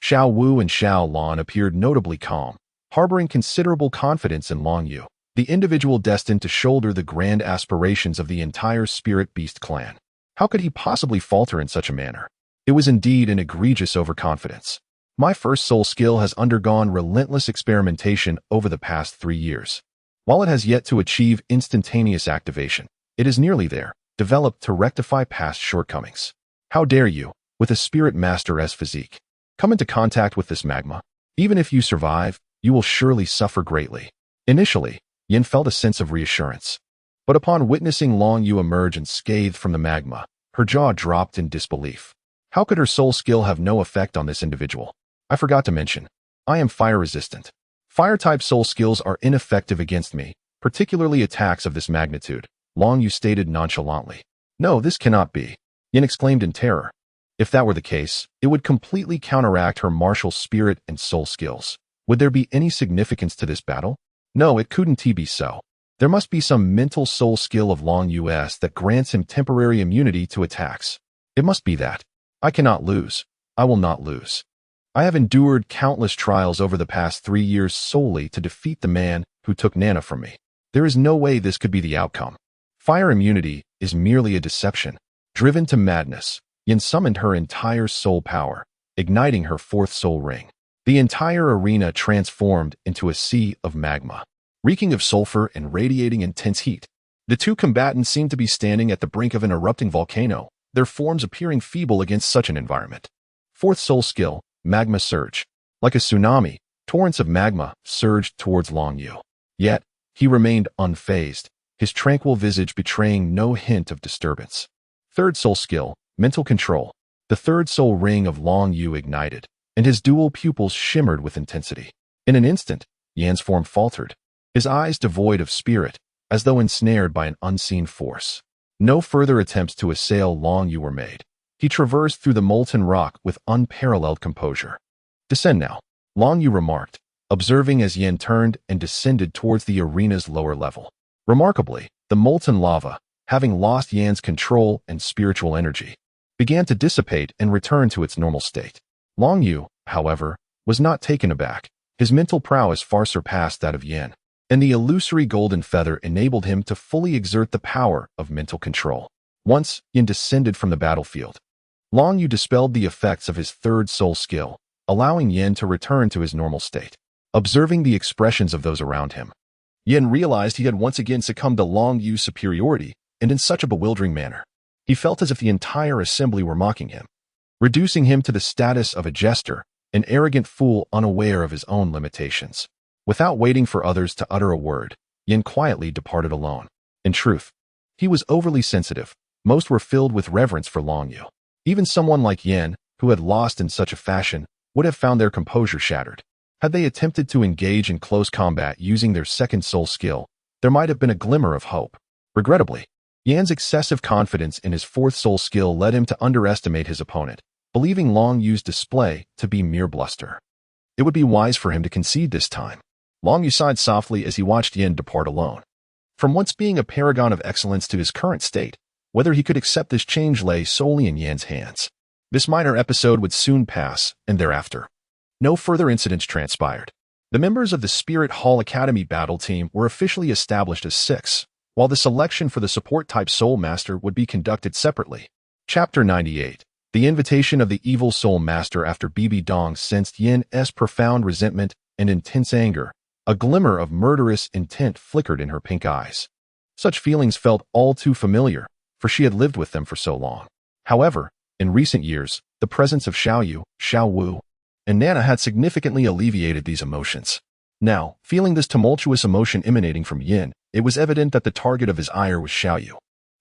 Xiao Wu and Xiao Lan appeared notably calm, harboring considerable confidence in Longyu, the individual destined to shoulder the grand aspirations of the entire Spirit Beast clan. How could he possibly falter in such a manner? It was indeed an egregious overconfidence. "My first soul skill has undergone relentless experimentation over the past 3 years. While it has yet to achieve instantaneous activation, it is nearly there, developed to rectify past shortcomings. How dare you, with a Spirit Master's physique, come into contact with this magma? Even if you survive, you will surely suffer greatly." Initially, Yin felt a sense of reassurance. But upon witnessing Longyu emerge unscathed from the magma, her jaw dropped in disbelief. How could her soul skill have no effect on this individual? "I forgot to mention, I am fire resistant. Fire-type soul skills are ineffective against me, particularly attacks of this magnitude," Longyu stated nonchalantly. "No, this cannot be," Yin exclaimed in terror. If that were the case, it would completely counteract her martial spirit and soul skills. Would there be any significance to this battle? No, it couldn't be so. There must be some mental soul skill of Longyu's that grants him temporary immunity to attacks. It must be that. I cannot lose. I will not lose. I have endured countless trials over the past 3 years solely to defeat the man who took Nana from me. There is no way this could be the outcome. Fire immunity is merely a deception. Driven to madness, Yin summoned her entire soul power, igniting her 4th soul ring. The entire arena transformed into a sea of magma, reeking of sulfur and radiating intense heat. The two combatants seemed to be standing at the brink of an erupting volcano, their forms appearing feeble against such an environment. Fourth soul skill, magma surge. Like a tsunami, torrents of magma surged towards Long Yu. Yet, he remained unfazed, his tranquil visage betraying no hint of disturbance. Third soul skill, mental control. The third soul ring of Long Yu ignited, and his dual pupils shimmered with intensity. In an instant, Yan's form faltered, his eyes devoid of spirit, as though ensnared by an unseen force. No further attempts to assail Long Yu were made. He traversed through the molten rock with unparalleled composure. Descend now, Long Yu remarked, observing as Yan turned and descended towards the arena's lower level. Remarkably, the molten lava, having lost Yan's control and spiritual energy, began to dissipate and return to its normal state. Long Yu, however, was not taken aback. His mental prowess far surpassed that of Yan, and the illusory golden feather enabled him to fully exert the power of mental control. Once Yan descended from the battlefield, Long Yu dispelled the effects of his third soul skill, allowing Yan to return to his normal state. Observing the expressions of those around him, Yan realized he had once again succumbed to Long Yu's superiority, and in such a bewildering manner. He felt as if the entire assembly were mocking him, reducing him to the status of a jester, an arrogant fool unaware of his own limitations. Without waiting for others to utter a word, Yan quietly departed alone. In truth, he was overly sensitive. Most were filled with reverence for Long Yu. Even someone like Yan, who had lost in such a fashion, would have found their composure shattered. Had they attempted to engage in close combat using their second soul skill, there might have been a glimmer of hope. Regrettably, Yan's excessive confidence in his fourth soul skill led him to underestimate his opponent, believing Long Yu's display to be mere bluster. It would be wise for him to concede this time. Long Yu sighed softly as he watched Yan depart alone. From once being a paragon of excellence to his current state, whether he could accept this change lay solely in Yan's hands. This minor episode would soon pass, and thereafter, no further incidents transpired. The members of the Spirit Hall Academy battle team were officially established as 6, while the selection for the support-type Soul Master would be conducted separately. Chapter 98. The invitation of the evil Soul Master. After Bibi Dong sensed Yan's profound resentment and intense anger, a glimmer of murderous intent flickered in her pink eyes. Such feelings felt all too familiar, for she had lived with them for so long. However, in recent years, the presence of Xiaoyu, Xiaowu, and Nana had significantly alleviated these emotions. Now, feeling this tumultuous emotion emanating from Yan, it was evident that the target of his ire was Xiaoyu.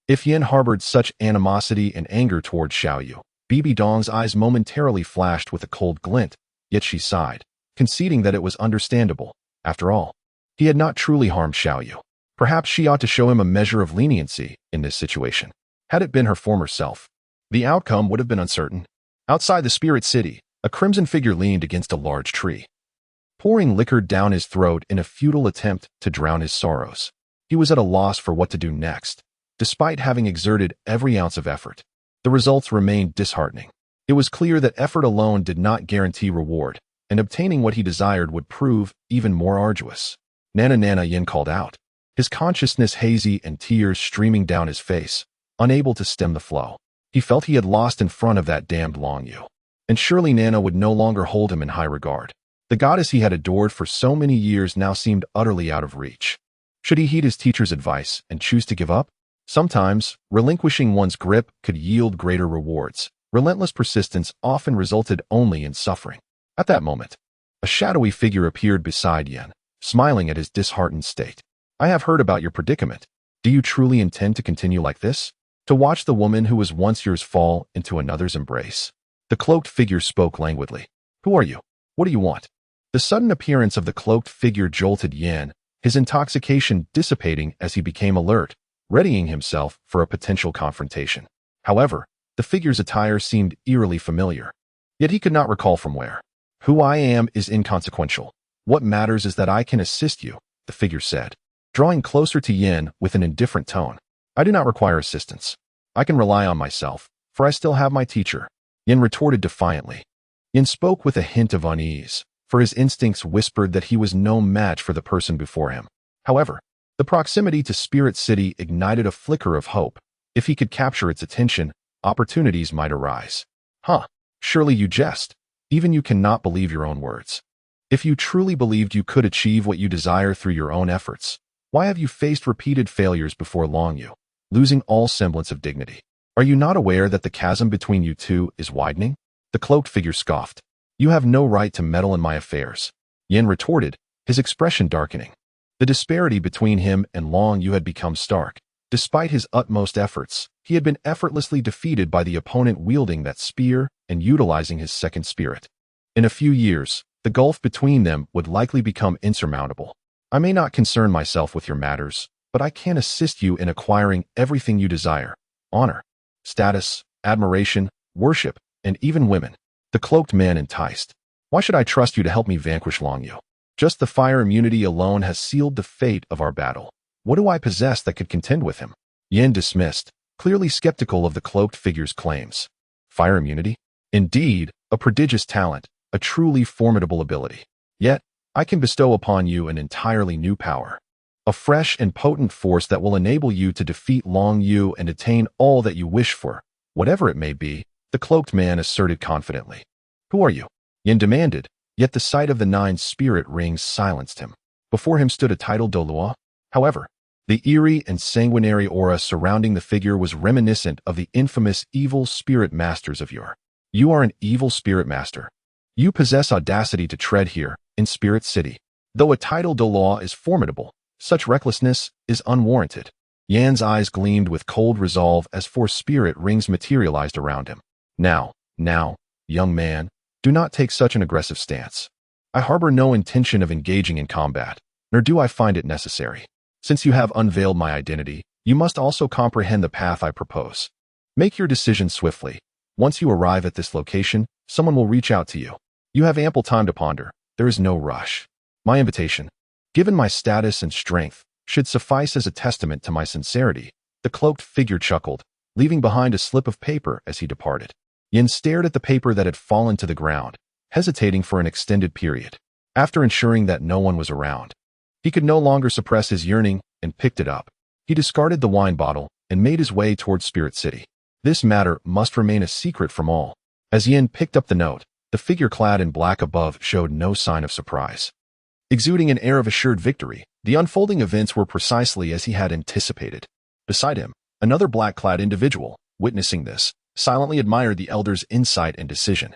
If Yan harbored such animosity and anger towards Xiaoyu, Bibi Dong's eyes momentarily flashed with a cold glint, yet she sighed, conceding that it was understandable. After all, he had not truly harmed Xiaoyu. Perhaps she ought to show him a measure of leniency in this situation. Had it been her former self, the outcome would have been uncertain. Outside the Spirit City, a crimson figure leaned against a large tree, pouring liquor down his throat in a futile attempt to drown his sorrows. He was at a loss for what to do next. Despite having exerted every ounce of effort, the results remained disheartening. It was clear that effort alone did not guarantee reward, and obtaining what he desired would prove even more arduous. Nana Nana, Yan called out, his consciousness hazy and tears streaming down his face, unable to stem the flow. He felt he had lost in front of that damned Long Yu, and surely Nana would no longer hold him in high regard. The goddess he had adored for so many years now seemed utterly out of reach. Should he heed his teacher's advice and choose to give up? Sometimes, relinquishing one's grip could yield greater rewards. Relentless persistence often resulted only in suffering. At that moment, a shadowy figure appeared beside Yan, smiling at his disheartened state. I have heard about your predicament. Do you truly intend to continue like this? To watch the woman who was once yours fall into another's embrace? The cloaked figure spoke languidly. Who are you? What do you want? The sudden appearance of the cloaked figure jolted Yan, his intoxication dissipating as he became alert, readying himself for a potential confrontation. However, the figure's attire seemed eerily familiar, yet he could not recall from where. Who I am is inconsequential. What matters is that I can assist you, the figure said, drawing closer to Yan with an indifferent tone. I do not require assistance. I can rely on myself, for I still have my teacher. Yan retorted defiantly. Yan spoke with a hint of unease, for his instincts whispered that he was no match for the person before him. However, the proximity to Spirit City ignited a flicker of hope. If he could capture its attention, opportunities might arise. Surely you jest. Even you cannot believe your own words. If you truly believed you could achieve what you desire through your own efforts, Why have you faced repeated failures before Long Yu, losing all semblance of dignity? Are you not aware that the chasm between you two is widening? The cloaked figure scoffed. You have no right to meddle in my affairs. Yin retorted, his expression darkening. The disparity between him and Long Yu had become stark. Despite his utmost efforts, he had been effortlessly defeated by the opponent wielding that spear and utilizing his second spirit. In a few years, the gulf between them would likely become insurmountable. I may not concern myself with your matters, but I can assist you in acquiring everything you desire: honor, status, admiration, worship, and even women. The cloaked man enticed. Why should I trust you to help me vanquish Long Yu? Just the fire immunity alone has sealed the fate of our battle. What do I possess that could contend with him? Yin dismissed, clearly skeptical of the cloaked figure's claims. Fire immunity? Indeed, a prodigious talent, a truly formidable ability. Yet, I can bestow upon you an entirely new power. A fresh and potent force that will enable you to defeat Long Yu and attain all that you wish for, whatever it may be, the cloaked man asserted confidently. Who are you? Yin demanded, yet the sight of the 9 spirit rings silenced him. Before him stood a titled Douluo. However, the eerie and sanguinary aura surrounding the figure was reminiscent of the infamous evil spirit masters of yore. You are an evil spirit master. You possess audacity to tread here, in Spirit City. Though a title Douluo is formidable, such recklessness is unwarranted. Yan's eyes gleamed with cold resolve as 4 spirit rings materialized around him. Now, young man, do not take such an aggressive stance. I harbor no intention of engaging in combat, nor do I find it necessary. Since you have unveiled my identity, you must also comprehend the path I propose. Make your decision swiftly. Once you arrive at this location, someone will reach out to you. You have ample time to ponder. There is no rush. My invitation, given my status and strength, should suffice as a testament to my sincerity. The cloaked figure chuckled, leaving behind a slip of paper as he departed. Yin stared at the paper that had fallen to the ground, hesitating for an extended period. After ensuring that no one was around, he could no longer suppress his yearning and picked it up. He discarded the wine bottle and made his way towards Spirit City. This matter must remain a secret from all. As Yin picked up the note, the figure clad in black above showed no sign of surprise. Exuding an air of assured victory, the unfolding events were precisely as he had anticipated. Beside him, another black-clad individual, witnessing this, silently admired the elder's insight and decision,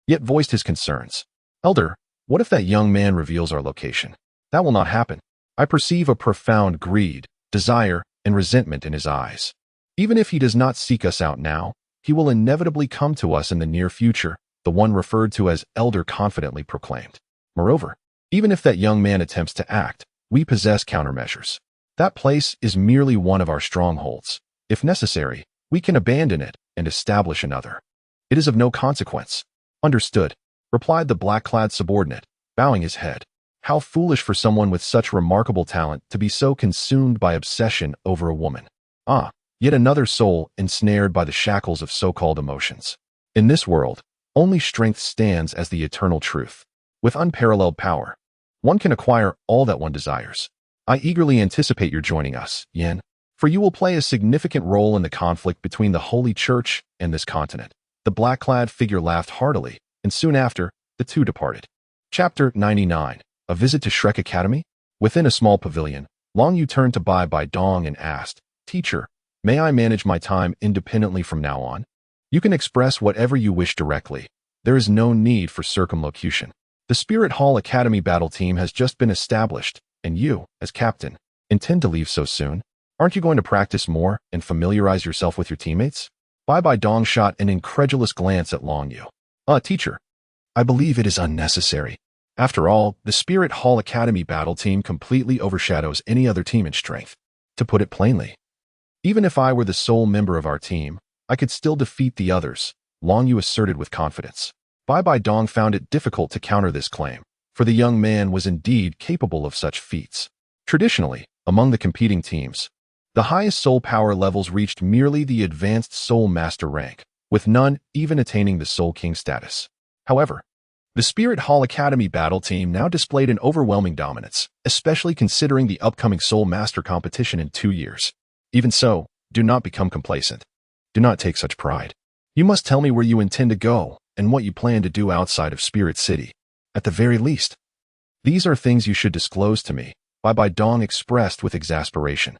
yet voiced his concerns. Elder, what if that young man reveals our location? That will not happen. I perceive a profound greed, desire, and resentment in his eyes. Even if he does not seek us out now, he will inevitably come to us in the near future, the one referred to as Elder confidently proclaimed. Moreover, even if that young man attempts to act, we possess countermeasures. That place is merely one of our strongholds. If necessary, we can abandon it and establish another. It is of no consequence. Understood, replied the black-clad subordinate, bowing his head. How foolish for someone with such remarkable talent to be so consumed by obsession over a woman. Ah, yet another soul ensnared by the shackles of so-called emotions. In this world, only strength stands as the eternal truth. With unparalleled power, one can acquire all that one desires. I eagerly anticipate your joining us, Yin, for you will play a significant role in the conflict between the Holy Church and this continent. The black-clad figure laughed heartily, and soon after, the two departed. Chapter 99. A visit to Shrek Academy? Within a small pavilion, Long Yu turned to Bai Dong and asked, Teacher, may I manage my time independently from now on? You can express whatever you wish directly. There is no need for circumlocution. The Spirit Hall Academy battle team has just been established, and you, as captain, intend to leave so soon? Aren't you going to practice more and familiarize yourself with your teammates? Bai Dong shot an incredulous glance at Long Yu. Teacher, I believe it is unnecessary. After all, the Spirit Hall Academy battle team completely overshadows any other team in strength. To put it plainly, even if I were the sole member of our team, I could still defeat the others, Long Yu asserted with confidence. Bai Dong found it difficult to counter this claim, for the young man was indeed capable of such feats. Traditionally, among the competing teams, the highest soul power levels reached merely the advanced soul master rank, with none even attaining the soul king status. However, the Spirit Hall Academy battle team now displayed an overwhelming dominance, especially considering the upcoming soul master competition in 2 years. Even so, do not become complacent. Do not take such pride. You must tell me where you intend to go and what you plan to do outside of Spirit City. At the very least, these are things you should disclose to me, Bai Dong expressed with exasperation.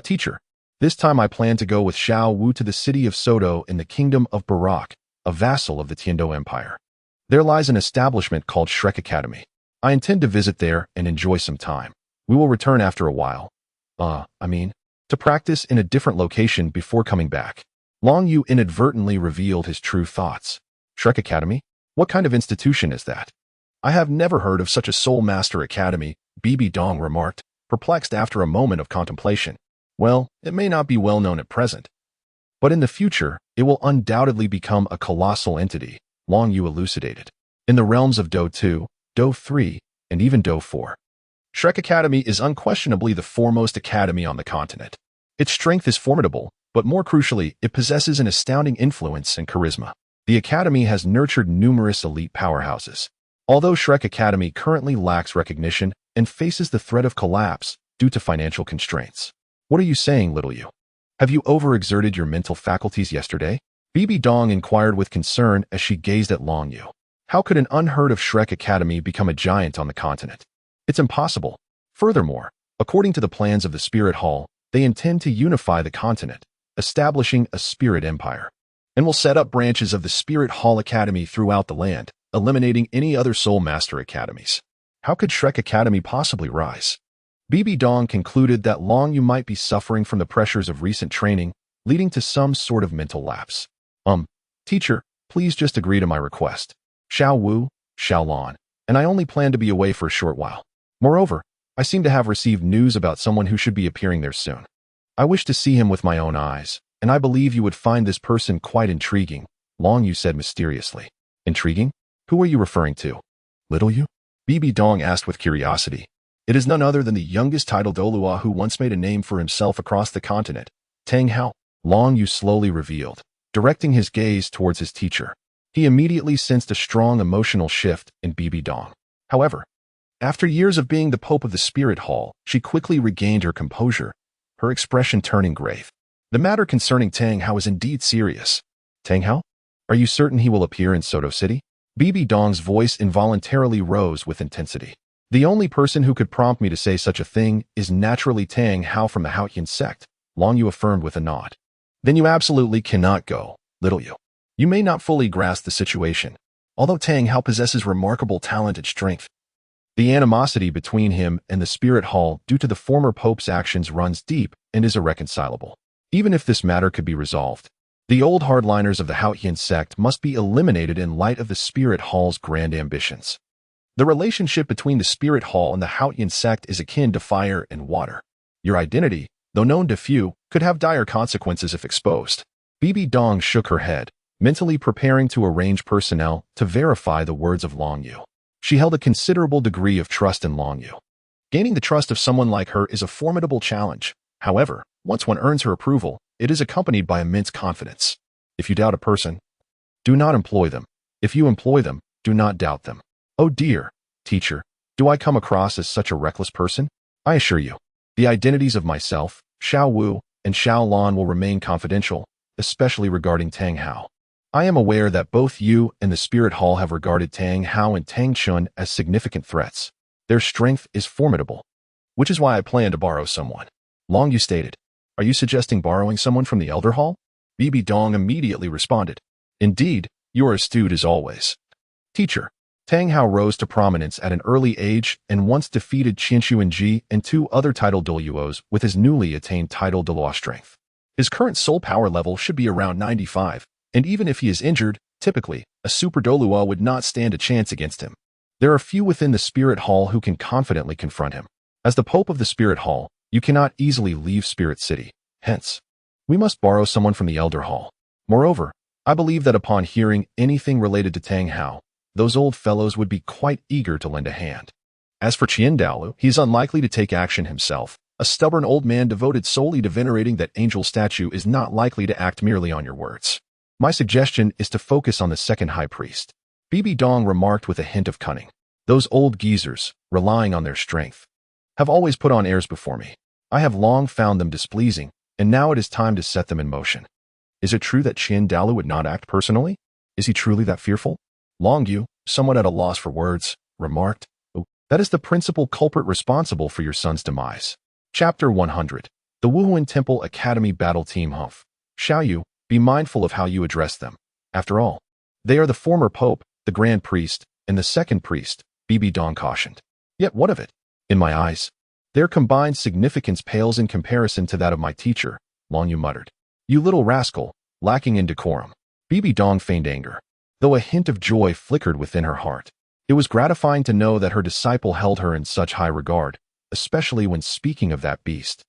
Teacher. This time I plan to go with Xiao Wu to the city of Soto in the kingdom of Barak, a vassal of the Tiando Empire. There lies an establishment called Shrek Academy. I intend to visit there and enjoy some time. We will return after a while. To practice in a different location before coming back. Long Yu inadvertently revealed his true thoughts. Shrek Academy? What kind of institution is that? I have never heard of such a Soul Master Academy, Bibi Dong remarked, perplexed after a moment of contemplation. Well, it may not be well known at present, but in the future, it will undoubtedly become a colossal entity, Long Yu elucidated, in the realms of Do 2, Do 3, and even Do 4. Shrek Academy is unquestionably the foremost academy on the continent. Its strength is formidable, but more crucially, it possesses an astounding influence and charisma. The academy has nurtured numerous elite powerhouses. Although Shrek Academy currently lacks recognition and faces the threat of collapse due to financial constraints. What are you saying, little you? Have you overexerted your mental faculties yesterday? Bibi Dong inquired with concern as she gazed at Long Yu. How could an unheard of Shrek Academy become a giant on the continent? It's impossible. Furthermore, according to the plans of the Spirit Hall, they intend to unify the continent, establishing a spirit empire, and will set up branches of the Spirit Hall Academy throughout the land, eliminating any other Soul Master academies. How could Shrek Academy possibly rise? Bibi Dong concluded that Long Yu might be suffering from the pressures of recent training, leading to some sort of mental lapse. Teacher, please just agree to my request. Xiao Wu, Xiao Lan, and I only plan to be away for a short while. Moreover, I seem to have received news about someone who should be appearing there soon. I wish to see him with my own eyes, and I believe you would find this person quite intriguing, Long Yu said mysteriously. Intriguing? Who are you referring to? Little Yu? Bibi Dong asked with curiosity. It is none other than the youngest titled Douluo who once made a name for himself across the continent, Tang Hao. Long Yu slowly revealed, directing his gaze towards his teacher. He immediately sensed a strong emotional shift in Bibi Dong. However, after years of being the Pope of the Spirit Hall, she quickly regained her composure, her expression turning grave. The matter concerning Tang Hao is indeed serious. Tang Hao? Are you certain he will appear in Soto City? Bibi Dong's voice involuntarily rose with intensity. The only person who could prompt me to say such a thing is naturally Tang Hao from the Haotian sect, Long Yu affirmed with a nod. Then you absolutely cannot go, little Yu. You may not fully grasp the situation. Although Tang Hao possesses remarkable talent and strength, the animosity between him and the Spirit Hall due to the former Pope's actions runs deep and is irreconcilable. Even if this matter could be resolved, the old hardliners of the Haotian sect must be eliminated in light of the Spirit Hall's grand ambitions. The relationship between the Spirit Hall and the Haotian sect is akin to fire and water. Your identity, though known to few, could have dire consequences if exposed. Bibi Dong shook her head, mentally preparing to arrange personnel to verify the words of Long Yu. She held a considerable degree of trust in Long Yu. Gaining the trust of someone like her is a formidable challenge. However, once one earns her approval, it is accompanied by immense confidence. If you doubt a person, do not employ them. If you employ them, do not doubt them. Oh dear, teacher, do I come across as such a reckless person? I assure you, the identities of myself, Xiao Wu, and Xiao Lan will remain confidential, especially regarding Tang Hao. I am aware that both you and the Spirit Hall have regarded Tang Hao and Tang Chun as significant threats. Their strength is formidable, which is why I plan to borrow someone. Long Yu stated. Are you suggesting borrowing someone from the Elder Hall? Bibi Dong immediately responded. Indeed, you are astute as always. Teacher, Tang Hao rose to prominence at an early age and once defeated Qian Xuanji and 2 other titled Douluos with his newly attained title Douluo strength. His current soul power level should be around 95. And even if he is injured, typically, a Super Douluo would not stand a chance against him. There are few within the Spirit Hall who can confidently confront him. As the Pope of the Spirit Hall, you cannot easily leave Spirit City. Hence, we must borrow someone from the Elder Hall. Moreover, I believe that upon hearing anything related to Tang Hao, those old fellows would be quite eager to lend a hand. As for Qian, he is unlikely to take action himself. A stubborn old man devoted solely to venerating that angel statue is not likely to act merely on your words. My suggestion is to focus on the second high priest. Bibi Dong remarked with a hint of cunning. Those old geezers, relying on their strength, have always put on airs before me. I have long found them displeasing, and now it is time to set them in motion. Is it true that Qian would not act personally? Is he truly that fearful? Long Yu, somewhat at a loss for words, remarked. That is the principal culprit responsible for your son's demise. Chapter 100. The Wuhuan Temple Academy Battle Team Humph. Xiaoyu, be mindful of how you address them. After all, they are the former pope, the grand priest, and the second priest, Bibi Dong cautioned. Yet what of it? In my eyes, their combined significance pales in comparison to that of my teacher, Long Yu muttered. You little rascal, lacking in decorum. Bibi Dong feigned anger, though a hint of joy flickered within her heart. It was gratifying to know that her disciple held her in such high regard, especially when speaking of that beast.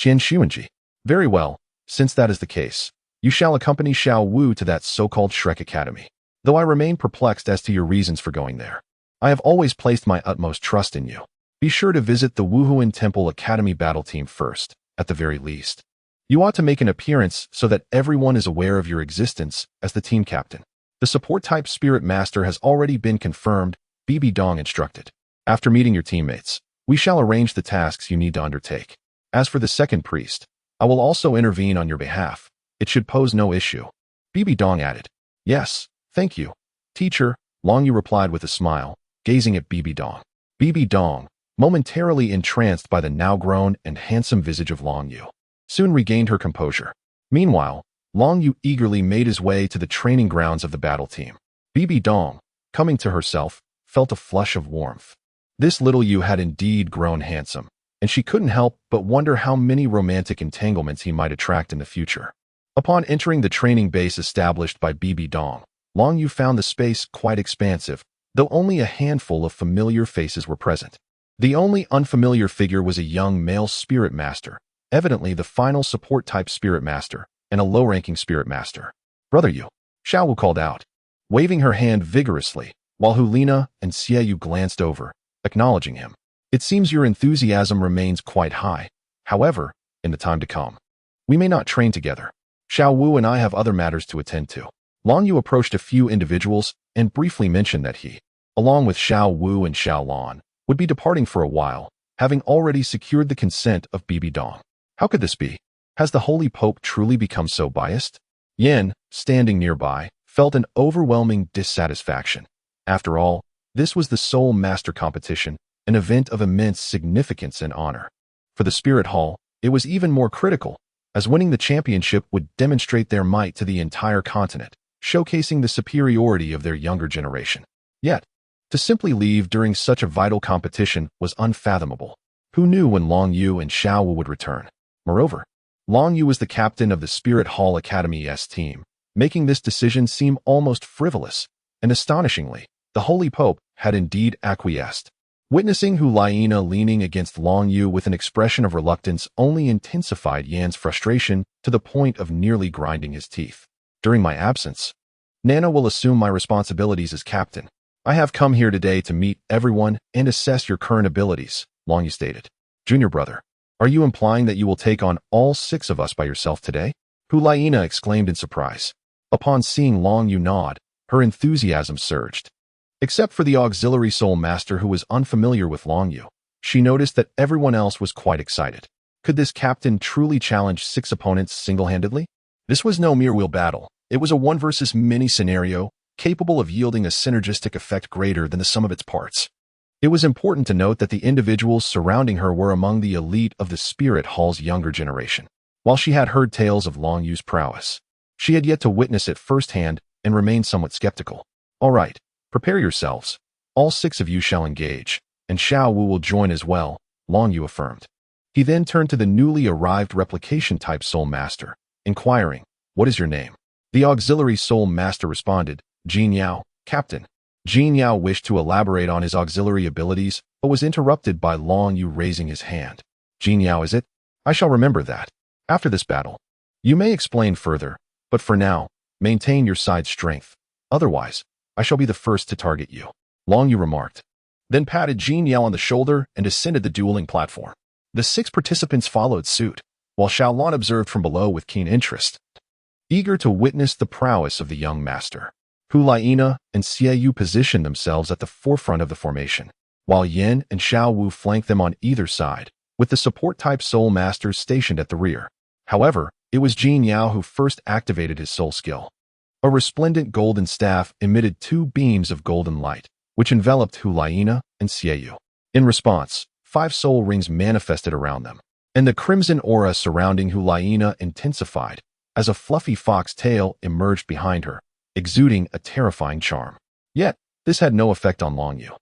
Qian Xuanji. Very well, since that is the case, you shall accompany Xiao Wu to that so-called Shrek Academy. Though I remain perplexed as to your reasons for going there, I have always placed my utmost trust in you. Be sure to visit the Wuhuan Temple Academy battle team first, at the very least. You ought to make an appearance so that everyone is aware of your existence as the team captain. The support-type spirit master has already been confirmed, Bibi Dong instructed. After meeting your teammates, we shall arrange the tasks you need to undertake. As for the second priest, I will also intervene on your behalf. It should pose no issue. Bibi Dong added. Yes, thank you, teacher, Long Yu replied with a smile, gazing at Bibi Dong. Bibi Dong, momentarily entranced by the now grown and handsome visage of Long Yu, soon regained her composure. Meanwhile, Long Yu eagerly made his way to the training grounds of the battle team. Bibi Dong, coming to herself, felt a flush of warmth. This little Yu had indeed grown handsome, and she couldn't help but wonder how many romantic entanglements he might attract in the future. Upon entering the training base established by Bibi Dong, Long Yu found the space quite expansive, though only a handful of familiar faces were present. The only unfamiliar figure was a young male spirit master, evidently the final support-type spirit master, and a low-ranking spirit master. Brother Yu, Xiao Wu called out, waving her hand vigorously, while Hulina and Xiaoyu glanced over, acknowledging him. It seems your enthusiasm remains quite high. However, in the time to come, we may not train together. Xiao Wu and I have other matters to attend to. Long Yu approached a few individuals and briefly mentioned that he, along with Xiao Wu and Xiao Lan, would be departing for a while, having already secured the consent of Bibi Dong. How could this be? Has the Holy Pope truly become so biased? Yen, standing nearby, felt an overwhelming dissatisfaction. After all, this was the Soul Master competition, an event of immense significance and honor. For the Spirit Hall, it was even more critical, as winning the championship would demonstrate their might to the entire continent, showcasing the superiority of their younger generation. Yet, to simply leave during such a vital competition was unfathomable. Who knew when Long Yu and Xiao Wu would return? Moreover, Long Yu was the captain of the Spirit Hall Academy's team, making this decision seem almost frivolous, and astonishingly, the Holy Pope had indeed acquiesced. Witnessing Hulina leaning against Long Yu with an expression of reluctance only intensified Yan's frustration to the point of nearly grinding his teeth. During my absence, Nana will assume my responsibilities as captain. I have come here today to meet everyone and assess your current abilities, Long Yu stated. Junior brother, are you implying that you will take on all 6 of us by yourself today? Hulina exclaimed in surprise. Upon seeing Long Yu nod, her enthusiasm surged. Except for the auxiliary soul master who was unfamiliar with Long Yu, she noticed that everyone else was quite excited. Could this captain truly challenge 6 opponents single-handedly? This was no mere wheel battle. It was a 1 versus many scenario, capable of yielding a synergistic effect greater than the sum of its parts. It was important to note that the individuals surrounding her were among the elite of the Spirit Hall's younger generation. While she had heard tales of Long Yu's prowess, she had yet to witness it firsthand and remained somewhat skeptical. All right, prepare yourselves. All 6 of you shall engage, and Xiao Wu will join as well, Long Yu affirmed. He then turned to the newly arrived replication-type Soul Master, inquiring, what is your name? The auxiliary Soul Master responded, Jin Yao, Captain. Jin Yao wished to elaborate on his auxiliary abilities, but was interrupted by Long Yu raising his hand. Jin Yao, is it? I shall remember that. After this battle, you may explain further, but for now, maintain your side strength. Otherwise, I shall be the first to target you, Long Yu remarked. Then patted Jin Yao on the shoulder and ascended the dueling platform. The 6 participants followed suit, while Xiaolan observed from below with keen interest, eager to witness the prowess of the young master. Hulina and Xiaoyu positioned themselves at the forefront of the formation, while Yen and Xiao Wu flanked them on either side, with the support-type soul masters stationed at the rear. However, it was Jin Yao who first activated his soul skill. A resplendent golden staff emitted 2 beams of golden light, which enveloped Hulina and Xiaoyu. In response, 5 soul rings manifested around them, and the crimson aura surrounding Hulayina intensified as a fluffy fox tail emerged behind her, exuding a terrifying charm. Yet, this had no effect on Long Yu,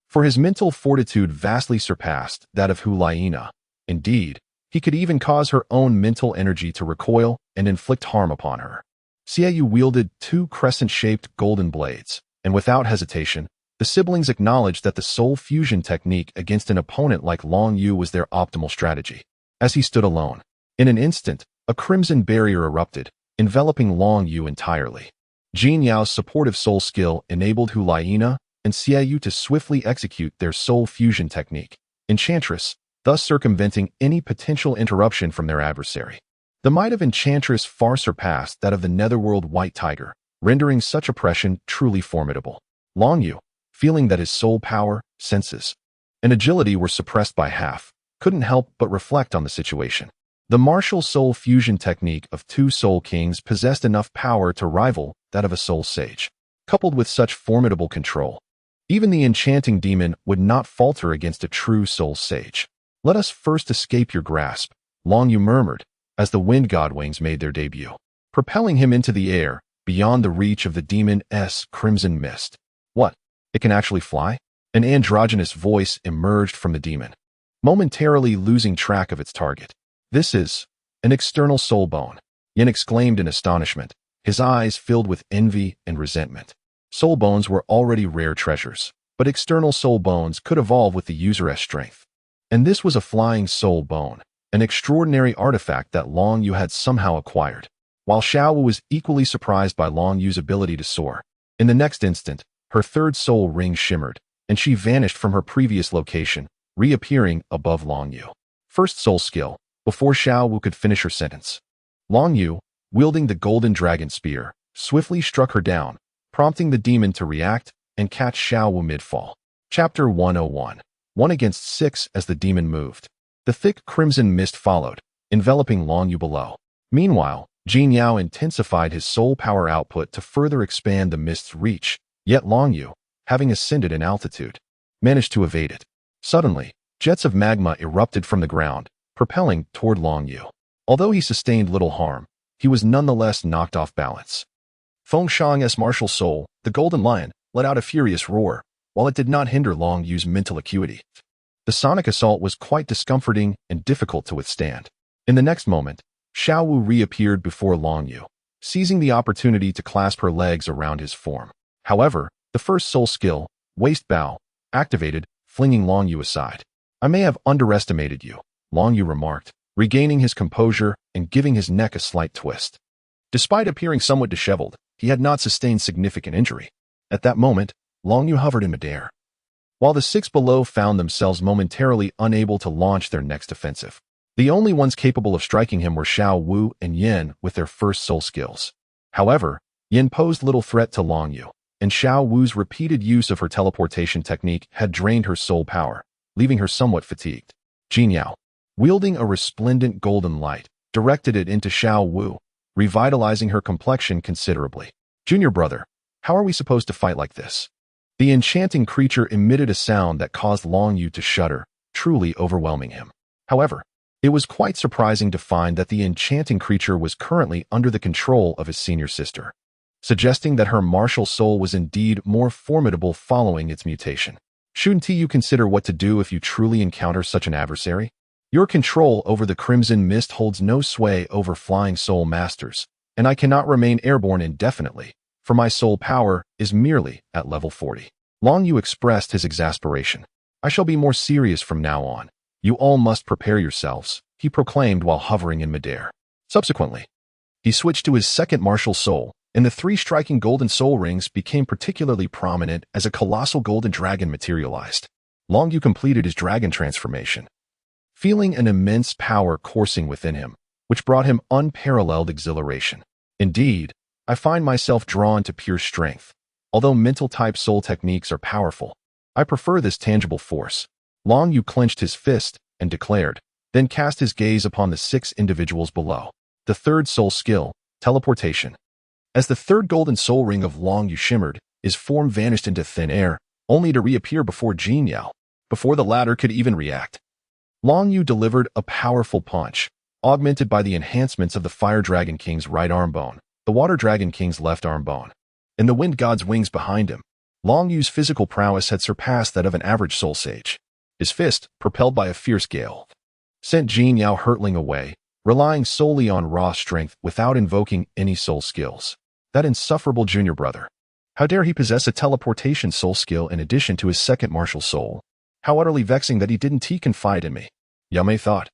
for his mental fortitude vastly surpassed that of Hulayina. Indeed, he could even cause her own mental energy to recoil and inflict harm upon her. Xiaoyu wielded 2 crescent-shaped golden blades, and without hesitation, the siblings acknowledged that the soul fusion technique against an opponent like Long Yu was their optimal strategy. As he stood alone, in an instant, a crimson barrier erupted, enveloping Long Yu entirely. Jin Yao's supportive soul skill enabled Hulayina and Xiaoyu to swiftly execute their soul fusion technique, Enchantress, thus circumventing any potential interruption from their adversary. The might of Enchantress far surpassed that of the netherworld White Tiger, rendering such oppression truly formidable. Long Yu, feeling that his soul power, senses, and agility were suppressed by half, couldn't help but reflect on the situation. The martial soul fusion technique of 2 soul kings possessed enough power to rival that of a soul sage. Coupled with such formidable control, even the enchanting demon would not falter against a true soul sage. "Let us first escape your grasp," Long Yu murmured, as the wind god wings made their debut, propelling him into the air, beyond the reach of the demon's crimson mist. "What? It can actually fly?" An androgynous voice emerged from the demon, momentarily losing track of its target. "This is an external soul bone," Yin exclaimed in astonishment, his eyes filled with envy and resentment. Soul bones were already rare treasures, but external soul bones could evolve with the user's strength. And this was a flying soul bone, an extraordinary artifact that Long Yu had somehow acquired. While Xiaowu was equally surprised by Long Yu's ability to soar, in the next instant, her 3rd soul ring shimmered, and she vanished from her previous location, reappearing above Long Yu. First soul skill, before Xiaowu could finish her sentence. Long Yu, wielding the Golden Dragon Spear, swiftly struck her down, prompting the demon to react and catch Xiaowu mid-fall. Chapter 101. 1 against 6 as the demon moved. The thick crimson mist followed, enveloping Long Yu below. Meanwhile, Jin Yao intensified his soul power output to further expand the mist's reach, yet Long Yu, having ascended in altitude, managed to evade it. Suddenly, jets of magma erupted from the ground, propelling toward Long Yu. Although he sustained little harm, he was nonetheless knocked off balance. Fengshang's martial soul, the Golden Lion, let out a furious roar, while it did not hinder Long Yu's mental acuity. The sonic assault was quite discomforting and difficult to withstand. In the next moment, Xiaowu reappeared before Long Yu, seizing the opportunity to clasp her legs around his form. However, the first soul skill, Waist Bow, activated, flinging Long Yu aside. "I may have underestimated you," Long Yu remarked, regaining his composure and giving his neck a slight twist. Despite appearing somewhat disheveled, he had not sustained significant injury. At that moment, Long Yu hovered in midair, while the 6 below found themselves momentarily unable to launch their next offensive. The only ones capable of striking him were Xiao Wu and Yin with their first soul skills. However, Yin posed little threat to Long Yu, and Xiao Wu's repeated use of her teleportation technique had drained her soul power, leaving her somewhat fatigued. Jin Yao, wielding a resplendent golden light, directed it into Xiao Wu, revitalizing her complexion considerably. "Junior brother, how are we supposed to fight like this?" The enchanting creature emitted a sound that caused Long Yu to shudder, truly overwhelming him. However, it was quite surprising to find that the enchanting creature was currently under the control of his senior sister, suggesting that her martial soul was indeed more formidable following its mutation. "Shouldn't you consider what to do if you truly encounter such an adversary? Your control over the Crimson Mist holds no sway over flying soul masters, and I cannot remain airborne indefinitely, for my soul power is merely at level 40. Long Yu expressed his exasperation. "I shall be more serious from now on. You all must prepare yourselves," he proclaimed while hovering in midair. Subsequently, he switched to his second martial soul, and the 3 striking golden soul rings became particularly prominent as a colossal golden dragon materialized. Long Yu completed his dragon transformation, feeling an immense power coursing within him, which brought him unparalleled exhilaration. "Indeed, I find myself drawn to pure strength. Although mental-type soul techniques are powerful, I prefer this tangible force." Long Yu clenched his fist and declared, then cast his gaze upon the 6 individuals below. The 3rd soul skill, teleportation. As the 3rd golden soul ring of Long Yu shimmered, his form vanished into thin air, only to reappear before Jin Yao. before the latter could even react. Long Yu delivered a powerful punch, augmented by the enhancements of the Fire Dragon King's right arm bone, the Water Dragon King's left arm bone, and the Wind God's wings behind him. Long Yu's physical prowess had surpassed that of an average soul sage. His fist, propelled by a fierce gale, sent Jinyao hurtling away, relying solely on raw strength without invoking any soul skills. That insufferable junior brother. How dare he possess a teleportation soul skill in addition to his second martial soul? How utterly vexing that he didn't confide in me, Yao Mei thought,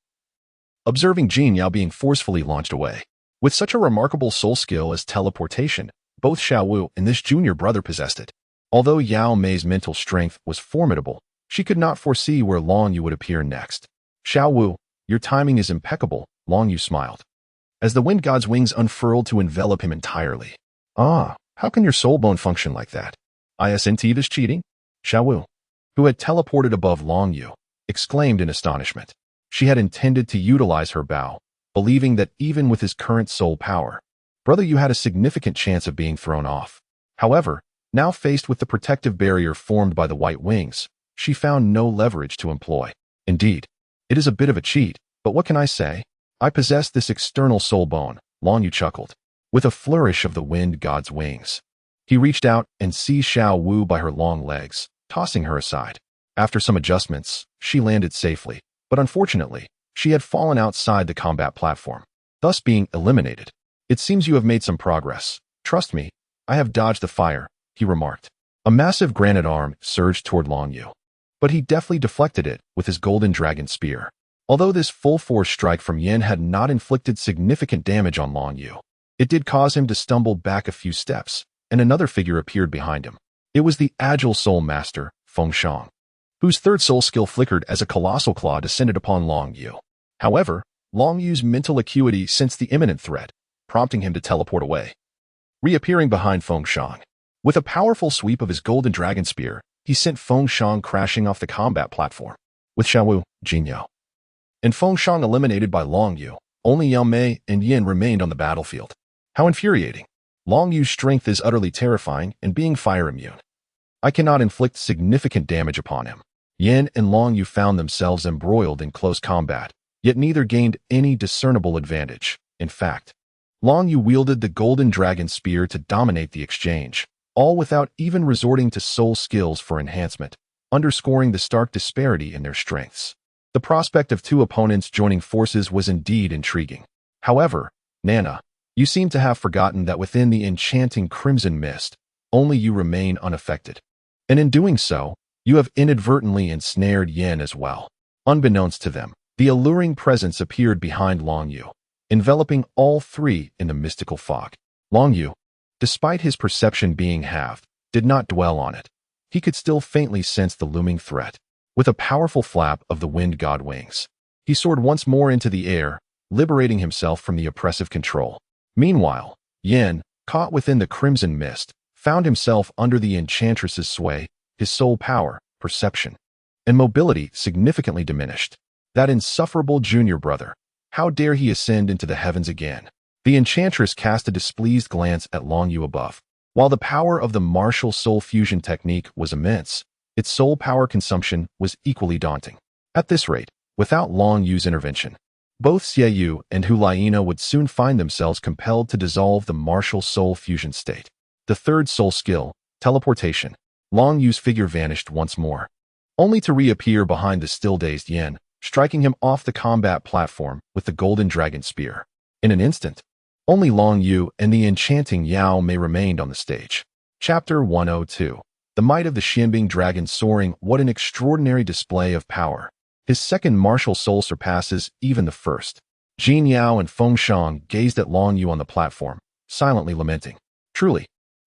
observing Jinyao being forcefully launched away. With such a remarkable soul skill as teleportation, both Xiao Wu and this junior brother possessed it. Although Yao Mei's mental strength was formidable, she could not foresee where Long Yu would appear next. Xiao Wu, your timing is impeccable, Long Yu smiled, as the Wind God's wings unfurled to envelop him entirely. Ah, how can your soul bone function like that? Isn't this cheating? Xiao Wu, who had teleported above Long Yu, exclaimed in astonishment. She had intended to utilize her bow, believing that even with his current soul power, Brother Yu had a significant chance of being thrown off. However, now faced with the protective barrier formed by the white wings, she found no leverage to employ. Indeed, it is a bit of a cheat, but what can I say? I possess this external soul bone, Long Yu chuckled, with a flourish of the Wind God's wings. He reached out and seized Xiao Wu by her long legs, tossing her aside. After some adjustments, she landed safely, but unfortunately, she had fallen outside the combat platform, thus being eliminated. It seems you have made some progress. Trust me, I have dodged the fire, he remarked. A massive granite arm surged toward Long Yu, but he deftly deflected it with his Golden Dragon Spear. Although this full-force strike from Yin had not inflicted significant damage on Long Yu, it did cause him to stumble back a few steps, and another figure appeared behind him. It was the agile soul master, Fengxiang, whose third soul skill flickered as a colossal claw descended upon Long Yu. However, Long Yu's mental acuity sensed the imminent threat, prompting him to teleport away. Reappearing behind Fengxiang, with a powerful sweep of his Golden Dragon Spear, he sent Fengxiang crashing off the combat platform. With Xiao Wu, Jinyao, and Fengxiang eliminated by Long Yu, only Yao Mei and Yin remained on the battlefield. How infuriating. Long Yu's strength is utterly terrifying and being fire immune. I cannot inflict significant damage upon him. Yin and Long Yu found themselves embroiled in close combat, yet neither gained any discernible advantage. In fact, Long Yu wielded the Golden Dragon Spear to dominate the exchange, all without even resorting to soul skills for enhancement, underscoring the stark disparity in their strengths. The prospect of two opponents joining forces was indeed intriguing. However, Nana, you seem to have forgotten that within the enchanting Crimson Mist, only you remain unaffected. And in doing so, you have inadvertently ensnared Yin as well. Unbeknownst to them, the alluring presence appeared behind Long Yu, enveloping all three in the mystical fog. Long Yu, despite his perception being halved, did not dwell on it. He could still faintly sense the looming threat. With a powerful flap of the Wind God wings, he soared once more into the air, liberating himself from the oppressive control. Meanwhile, Yin, caught within the Crimson Mist, found himself under the Enchantress's sway, his soul power, perception, and mobility significantly diminished. That insufferable junior brother, how dare he ascend into the heavens again? The Enchantress cast a displeased glance at Long Yu above. While the power of the martial soul fusion technique was immense, its soul power consumption was equally daunting. At this rate, without Long Yu's intervention, both Xie Yu and Hu Liena would soon find themselves compelled to dissolve the martial soul fusion state. The third soul skill, teleportation. Long Yu's figure vanished once more, only to reappear behind the still-dazed Yin, striking him off the combat platform with the Golden Dragon Spear. In an instant, only Long Yu and the enchanting Yao Mei remained on the stage. Chapter 102. The might of the Xianbing dragon soaring, what an extraordinary display of power. His second martial soul surpasses even the first. Jinyao and Fengxiang gazed at Long Yu on the platform, silently lamenting. Truly,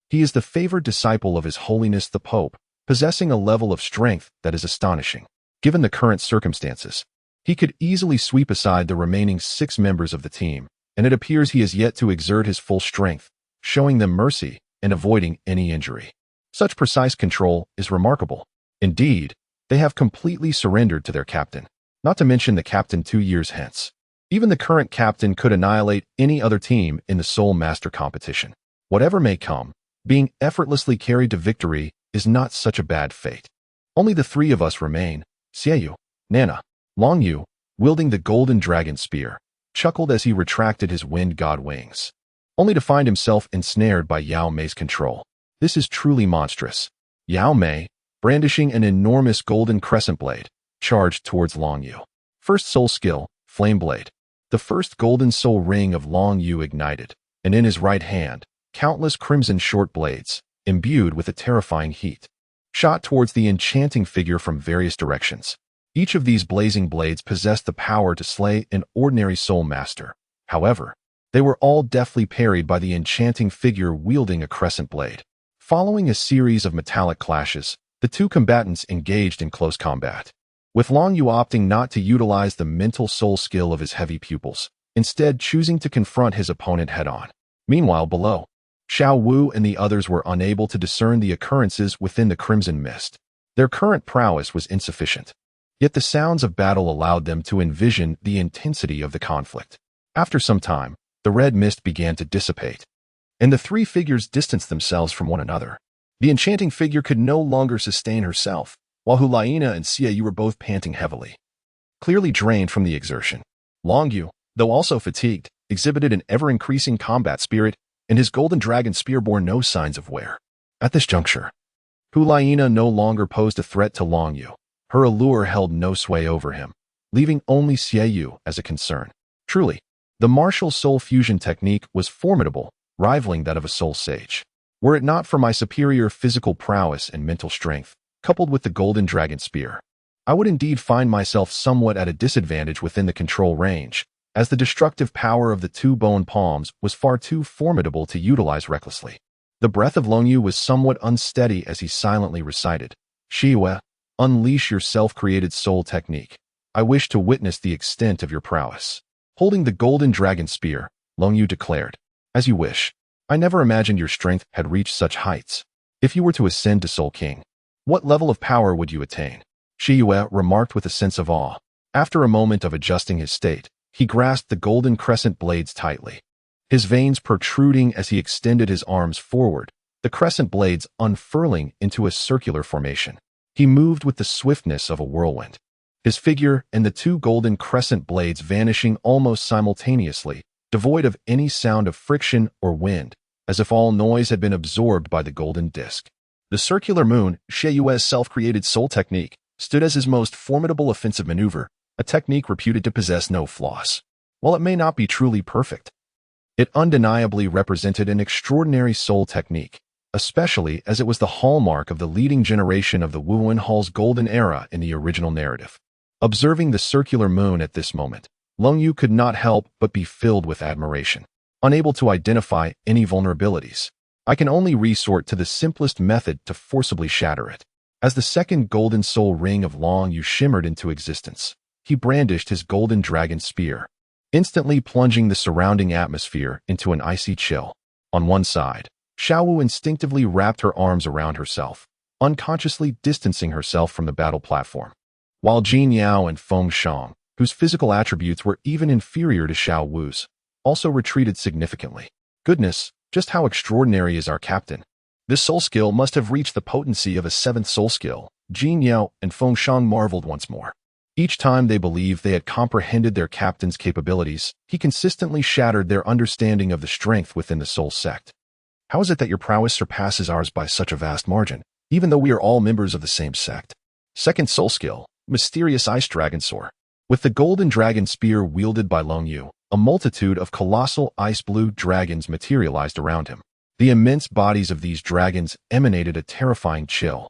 he is the favored disciple of His Holiness the Pope, possessing a level of strength that is astonishing. Given the current circumstances, he could easily sweep aside the remaining 6 members of the team, and it appears he has yet to exert his full strength, showing them mercy and avoiding any injury. Such precise control is remarkable. Indeed, they have completely surrendered to their captain, not to mention the captain 2 years hence. Even the current captain could annihilate any other team in the Soul Master competition. Whatever may come, being effortlessly carried to victory is not such a bad fate. Only the 3 of us remain, Xiaoyu, Nana, Long Yu, wielding the Golden Dragon Spear, chuckled as he retracted his wind god wings, only to find himself ensnared by Yao Mei's control. This is truly monstrous. Yao Mei, brandishing an enormous golden crescent blade, charged towards Long Yu. First soul skill, Flame Blade. The first golden soul ring of Long Yu ignited, and in his right hand, countless crimson short blades, imbued with a terrifying heat, shot towards the enchanting figure from various directions. Each of these blazing blades possessed the power to slay an ordinary soul master. However, they were all deftly parried by the enchanting figure wielding a crescent blade. Following a series of metallic clashes, the two combatants engaged in close combat, with Long Yu opting not to utilize the mental soul skill of his heavy pupils, instead choosing to confront his opponent head-on. Meanwhile, below, Xiao Wu and the others were unable to discern the occurrences within the crimson mist. Their current prowess was insufficient, yet the sounds of battle allowed them to envision the intensity of the conflict. After some time, the red mist began to dissipate, and the three figures distanced themselves from one another. The enchanting figure could no longer sustain herself, while Hulaina and Xiaoyu were both panting heavily, clearly drained from the exertion. Long Yu, though also fatigued, exhibited an ever-increasing combat spirit, and his golden dragon spear bore no signs of wear. At this juncture, Hulaina no longer posed a threat to Long Yu. Her allure held no sway over him, leaving only Xiaoyu as a concern. Truly, the martial soul fusion technique was formidable, rivaling that of a soul sage. Were it not for my superior physical prowess and mental strength, coupled with the golden dragon spear, I would indeed find myself somewhat at a disadvantage within the control range, as the destructive power of the two bone palms was far too formidable to utilize recklessly. The breath of Long Yu was somewhat unsteady as he silently recited, "Shiwe, unleash your self-created soul technique. I wish to witness the extent of your prowess." Holding the golden dragon spear, Long Yu declared, "As you wish. I never imagined your strength had reached such heights. If you were to ascend to Soul King, what level of power would you attain?" Shiyue remarked with a sense of awe. After a moment of adjusting his state, he grasped the golden crescent blades tightly, his veins protruding as he extended his arms forward, the crescent blades unfurling into a circular formation. He moved with the swiftness of a whirlwind, his figure and the two golden crescent blades vanishing almost simultaneously, devoid of any sound of friction or wind, as if all noise had been absorbed by the golden disc. The circular moon, Shiyue's self-created soul technique, stood as his most formidable offensive maneuver, a technique reputed to possess no flaws. While it may not be truly perfect, it undeniably represented an extraordinary soul technique, especially as it was the hallmark of the leading generation of the Wuwen Hall's golden era in the original narrative. Observing the circular moon at this moment, Long Yu could not help but be filled with admiration. Unable to identify any vulnerabilities, I can only resort to the simplest method to forcibly shatter it. As the second golden soul ring of Long Yu shimmered into existence, he brandished his golden dragon spear, instantly plunging the surrounding atmosphere into an icy chill. On one side, Xiaowu instinctively wrapped her arms around herself, unconsciously distancing herself from the battle platform, while Jin Yao and Feng Shang, whose physical attributes were even inferior to Xiao Wu's, also retreated significantly. Goodness, just how extraordinary is our captain? This soul skill must have reached the potency of a seventh soul skill. Jin Yao and Feng Shang marveled once more. Each time they believed they had comprehended their captain's capabilities, he consistently shattered their understanding of the strength within the soul sect. How is it that your prowess surpasses ours by such a vast margin, even though we are all members of the same sect? Second soul skill, Mysterious Ice Dragon Soar. With the golden dragon spear wielded by Long Yu, a multitude of colossal ice-blue dragons materialized around him. The immense bodies of these dragons emanated a terrifying chill,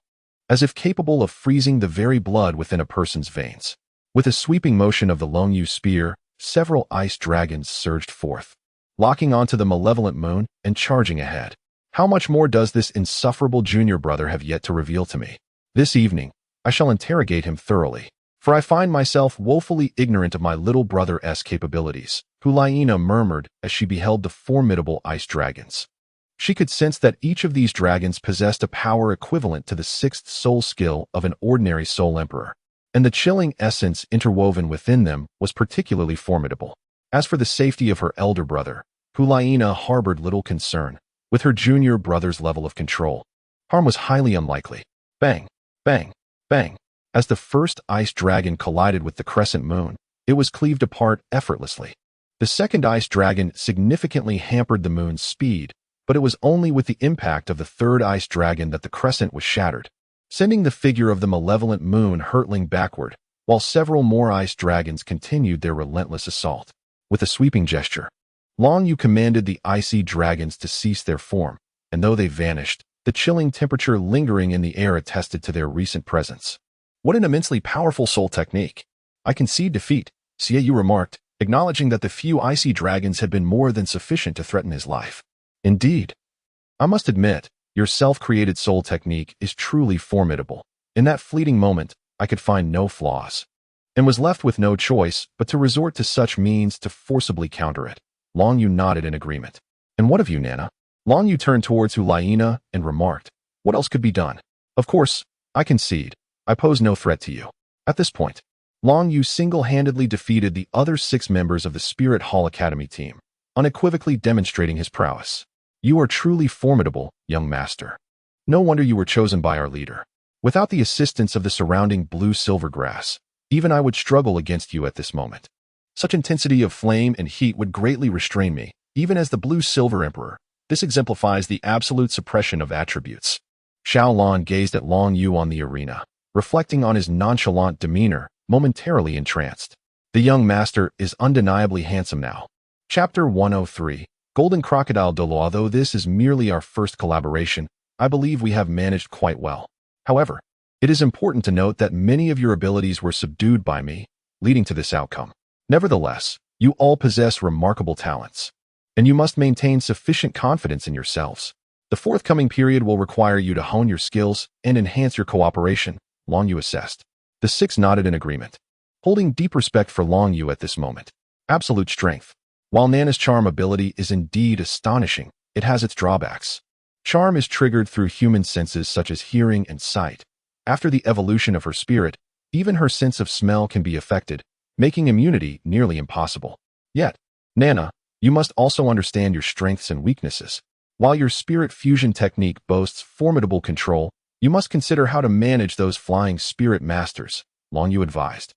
as if capable of freezing the very blood within a person's veins. With a sweeping motion of the Long Yu spear, several ice dragons surged forth, locking onto the malevolent moon and charging ahead. How much more does this insufferable junior brother have yet to reveal to me? This evening, I shall interrogate him thoroughly, for I find myself woefully ignorant of my little brother's capabilities, Hulaina murmured as she beheld the formidable ice dragons. She could sense that each of these dragons possessed a power equivalent to the sixth soul skill of an ordinary soul emperor, and the chilling essence interwoven within them was particularly formidable. As for the safety of her elder brother, Hulaina harbored little concern. With her junior brother's level of control, harm was highly unlikely. Bang, bang, bang. As the first ice dragon collided with the crescent moon, it was cleaved apart effortlessly. The second ice dragon significantly hampered the moon's speed, but it was only with the impact of the third ice dragon that the crescent was shattered, sending the figure of the malevolent moon hurtling backward, while several more ice dragons continued their relentless assault. With a sweeping gesture, Long Yu commanded the icy dragons to cease their form, and though they vanished, the chilling temperature lingering in the air attested to their recent presence. What an immensely powerful soul technique! I concede defeat, Xiaoyu remarked, acknowledging that the few icy dragons had been more than sufficient to threaten his life. Indeed. I must admit, your self-created soul technique is truly formidable. In that fleeting moment, I could find no flaws, and was left with no choice but to resort to such means to forcibly counter it. Long Yu nodded in agreement. And what of you, Nana? Long Yu turned towards Hulaina and remarked, what else could be done? Of course, I concede. I pose no threat to you. At this point, Long Yu single-handedly defeated the other 6 members of the Spirit Hall Academy team, unequivocally demonstrating his prowess. You are truly formidable, young master. No wonder you were chosen by our leader. Without the assistance of the surrounding blue-silver grass, even I would struggle against you at this moment. Such intensity of flame and heat would greatly restrain me, even as the blue-silver emperor. This exemplifies the absolute suppression of attributes. Xiaolang gazed at Long Yu on the arena, reflecting on his nonchalant demeanor, momentarily entranced. The young master is undeniably handsome now. Chapter 103, Golden Crocodile Douluo. Although this is merely our first collaboration, I believe we have managed quite well. However, it is important to note that many of your abilities were subdued by me, leading to this outcome. Nevertheless, you all possess remarkable talents, and you must maintain sufficient confidence in yourselves. The forthcoming period will require you to hone your skills and enhance your cooperation, Long Yu assessed. The 6 nodded in agreement, holding deep respect for Long Yu at this moment. Absolute strength. While Nana's charm ability is indeed astonishing, it has its drawbacks. Charm is triggered through human senses such as hearing and sight. After the evolution of her spirit, even her sense of smell can be affected, making immunity nearly impossible. Yet, Nana, you must also understand your strengths and weaknesses. While your spirit fusion technique boasts formidable control, you must consider how to manage those flying spirit masters, Long Yu advised.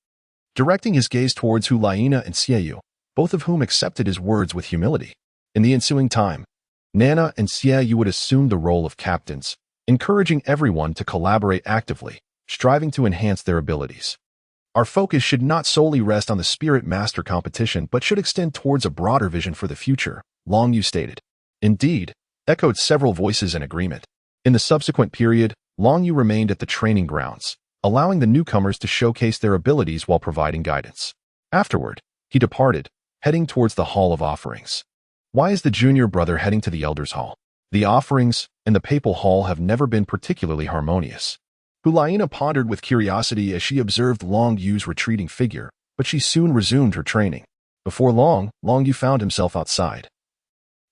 Directing his gaze towards Hulaina and Xiaoyu, both of whom accepted his words with humility. In the ensuing time, Nana and Xiaoyu would assume the role of captains, encouraging everyone to collaborate actively, striving to enhance their abilities. Our focus should not solely rest on the Spirit Master competition but should extend towards a broader vision for the future, Long Yu stated. Indeed, echoed several voices in agreement. In the subsequent period, Long Yu remained at the training grounds, allowing the newcomers to showcase their abilities while providing guidance. Afterward, he departed, heading towards the Hall of Offerings. Why is the junior brother heading to the Elders' Hall? The offerings and the Papal Hall have never been particularly harmonious. Hulaina pondered with curiosity as she observed Long Yu's retreating figure, but she soon resumed her training. Before long, Long Yu found himself outside,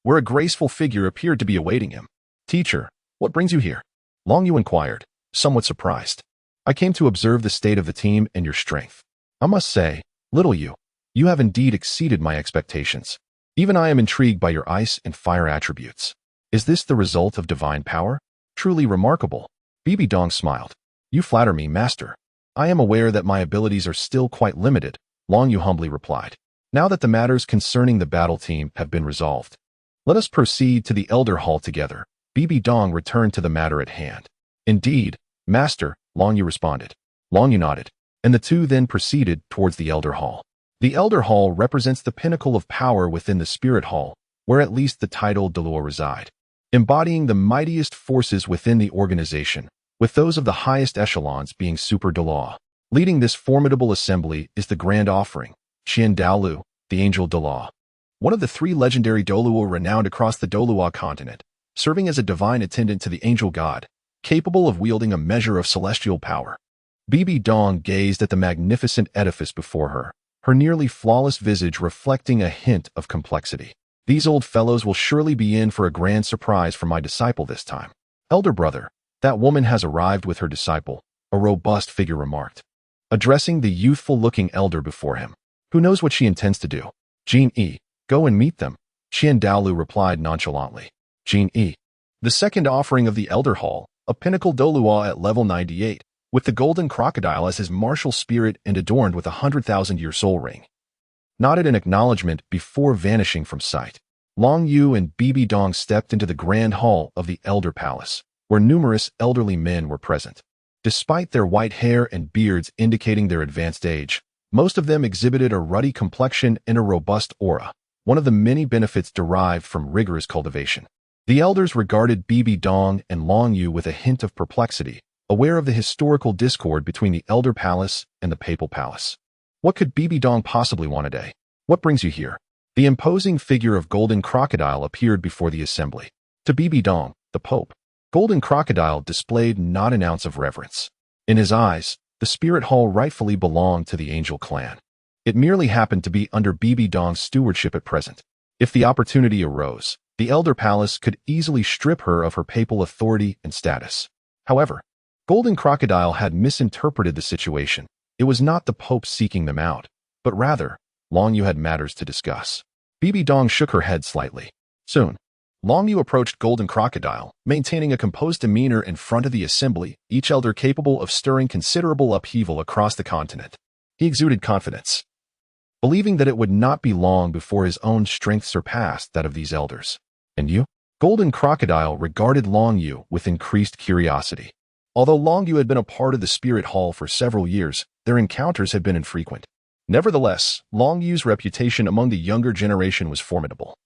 where a graceful figure appeared to be awaiting him. Teacher, what brings you here? Long Yu inquired, somewhat surprised. I came to observe the state of the team and your strength. I must say, little Yu, you have indeed exceeded my expectations. Even I am intrigued by your ice and fire attributes. Is this the result of divine power? Truly remarkable. Bibi Dong smiled. You flatter me, master. I am aware that my abilities are still quite limited, Long Yu humbly replied. Now that the matters concerning the battle team have been resolved, let us proceed to the Elder Hall together. Bibi Dong returned to the matter at hand. Indeed, master, Long Yu responded. Long Yu nodded, and the two then proceeded towards the Elder Hall. The Elder Hall represents the pinnacle of power within the Spirit Hall, where at least the titled Douluo reside, embodying the mightiest forces within the organization, with those of the highest echelons being Super Douluo. Leading this formidable assembly is the Grand Offering, Douluo, the Angel Douluo, one of the 3 legendary Douluo renowned across the Douluo Continent, serving as a divine attendant to the Angel God, capable of wielding a measure of celestial power. Bibi Dong gazed at the magnificent edifice before her, her nearly flawless visage reflecting a hint of complexity. These old fellows will surely be in for a grand surprise for my disciple this time. Elder brother, that woman has arrived with her disciple, a robust figure remarked, addressing the youthful-looking elder before him. Who knows what she intends to do? Jin-E, go and meet them, Douluo replied nonchalantly. Jin-E. The second offering of the Elder Hall, a pinnacle Douluo at level 98, with the golden crocodile as his martial spirit and adorned with a 100,000-year soul ring, nodded in acknowledgement before vanishing from sight. Long Yu and Bibi Dong stepped into the grand hall of the Elder Palace, where numerous elderly men were present. Despite their white hair and beards indicating their advanced age, most of them exhibited a ruddy complexion and a robust aura, one of the many benefits derived from rigorous cultivation. The elders regarded Bibi Dong and Long Yu with a hint of perplexity, aware of the historical discord between the Elder Palace and the Papal Palace. What could Bibi Dong possibly want today? What brings you here? The imposing figure of Golden Crocodile appeared before the assembly. To Bibi Dong, the Pope, Golden Crocodile displayed not an ounce of reverence. In his eyes, the spirit hall rightfully belonged to the angel clan. It merely happened to be under Bibi Dong's stewardship at present. If the opportunity arose, the Elder Palace could easily strip her of her papal authority and status. However, Golden Crocodile had misinterpreted the situation. It was not the Pope seeking them out, but rather, Long Yu had matters to discuss. Bibi Dong shook her head slightly. Soon, Long Yu approached Golden Crocodile, maintaining a composed demeanor in front of the assembly, each elder capable of stirring considerable upheaval across the continent. He exuded confidence, believing that it would not be long before his own strength surpassed that of these elders. And you? Golden Crocodile regarded Long Yu with increased curiosity. Although Long Yu had been a part of the Spirit Hall for several years, their encounters had been infrequent. Nevertheless, Long Yu's reputation among the younger generation was formidable,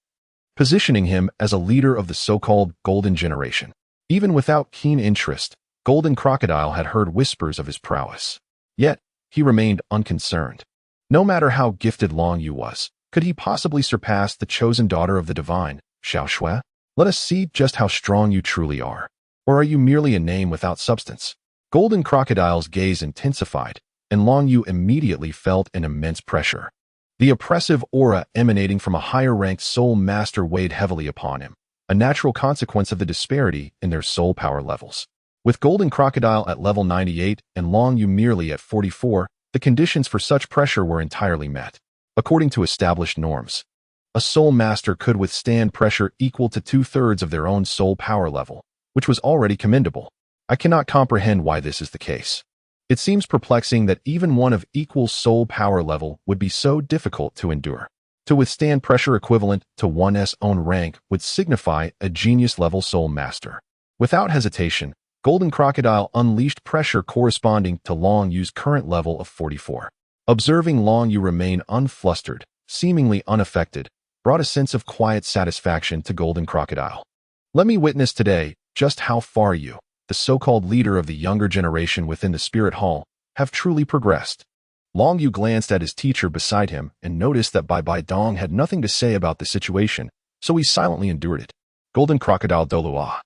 positioning him as a leader of the so-called Golden Generation. Even without keen interest, Golden Crocodile had heard whispers of his prowess. Yet, he remained unconcerned. No matter how gifted Long Yu was, could he possibly surpass the chosen daughter of the divine, Xiao Shui? Let us see just how strong you truly are. Or are you merely a name without substance? Golden Crocodile's gaze intensified, and Long Yu immediately felt an immense pressure. The oppressive aura emanating from a higher-ranked soul master weighed heavily upon him, a natural consequence of the disparity in their soul power levels. With Golden Crocodile at level 98 and Long Yu merely at 44, the conditions for such pressure were entirely met. According to established norms, a soul master could withstand pressure equal to 2/3 of their own soul power level, which was already commendable. I cannot comprehend why this is the case. It seems perplexing that even one of equal soul power level would be so difficult to endure. To withstand pressure equivalent to one's own rank would signify a genius-level soul master. Without hesitation, Golden Crocodile unleashed pressure corresponding to Long Yu's current level of 44. Observing Long Yu remain unflustered, seemingly unaffected, brought a sense of quiet satisfaction to Golden Crocodile. Let me witness today just how far you, the so-called leader of the younger generation within the Spirit Hall, have truly progressed. Long Yu glanced at his teacher beside him and noticed that Bibi Dong had nothing to say about the situation, so he silently endured it. Golden Crocodile Douluo,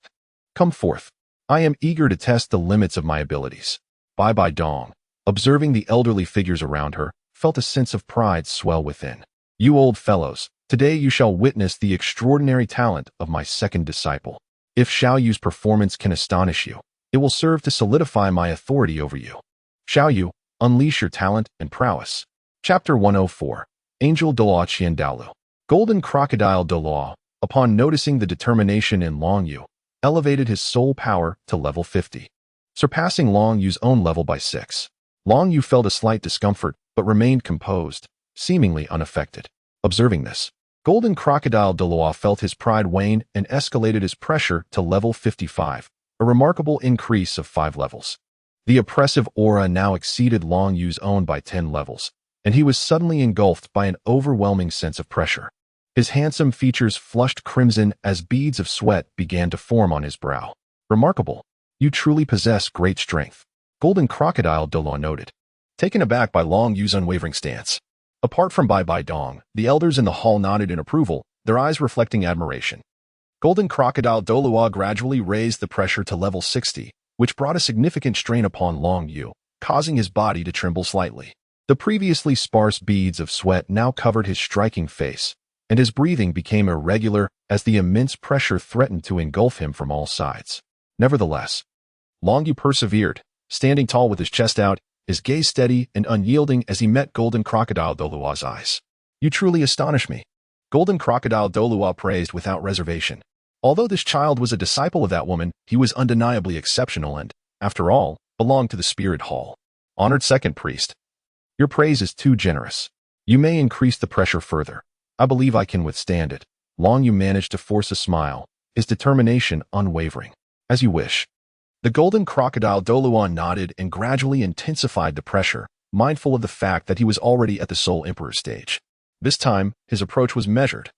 come forth. I am eager to test the limits of my abilities. Bibi Dong, observing the elderly figures around her, felt a sense of pride swell within. You old fellows, today you shall witness the extraordinary talent of my second disciple. If Xiao Yu's performance can astonish you, it will serve to solidify my authority over you. Xiao Yu, unleash your talent and prowess. Chapter 104, Angel Douluo Qiandaolu. Golden Crocodile Douluo, upon noticing the determination in Long Yu, elevated his soul power to level 50, surpassing Long Yu's own level by 6. Long Yu felt a slight discomfort, but remained composed, seemingly unaffected. Observing this, Golden Crocodile Douluo felt his pride wane and escalated his pressure to level 55, a remarkable increase of 5 levels. The oppressive aura now exceeded Long Yu's own by 10 levels, and he was suddenly engulfed by an overwhelming sense of pressure. His handsome features flushed crimson as beads of sweat began to form on his brow. Remarkable. You truly possess great strength, Golden Crocodile Douluo noted, taken aback by Long Yu's unwavering stance. Apart from Bibi Dong, the elders in the hall nodded in approval, their eyes reflecting admiration. Golden Crocodile Douluo gradually raised the pressure to level 60, which brought a significant strain upon Long Yu, causing his body to tremble slightly. The previously sparse beads of sweat now covered his striking face, and his breathing became irregular as the immense pressure threatened to engulf him from all sides. Nevertheless, Long Yu persevered, standing tall with his chest out, his gaze steady and unyielding as he met Golden Crocodile Douluo's eyes. You truly astonish me. Golden Crocodile Douluo praised without reservation. Although this child was a disciple of that woman, he was undeniably exceptional and, after all, belong to the Spirit Hall. Honored second priest. Your praise is too generous. You may increase the pressure further. I believe I can withstand it. Long Yu managed to force a smile, his determination unwavering. As you wish. The golden crocodile Douluo nodded and gradually intensified the pressure, mindful of the fact that he was already at the Soul Emperor stage. This time, his approach was measured,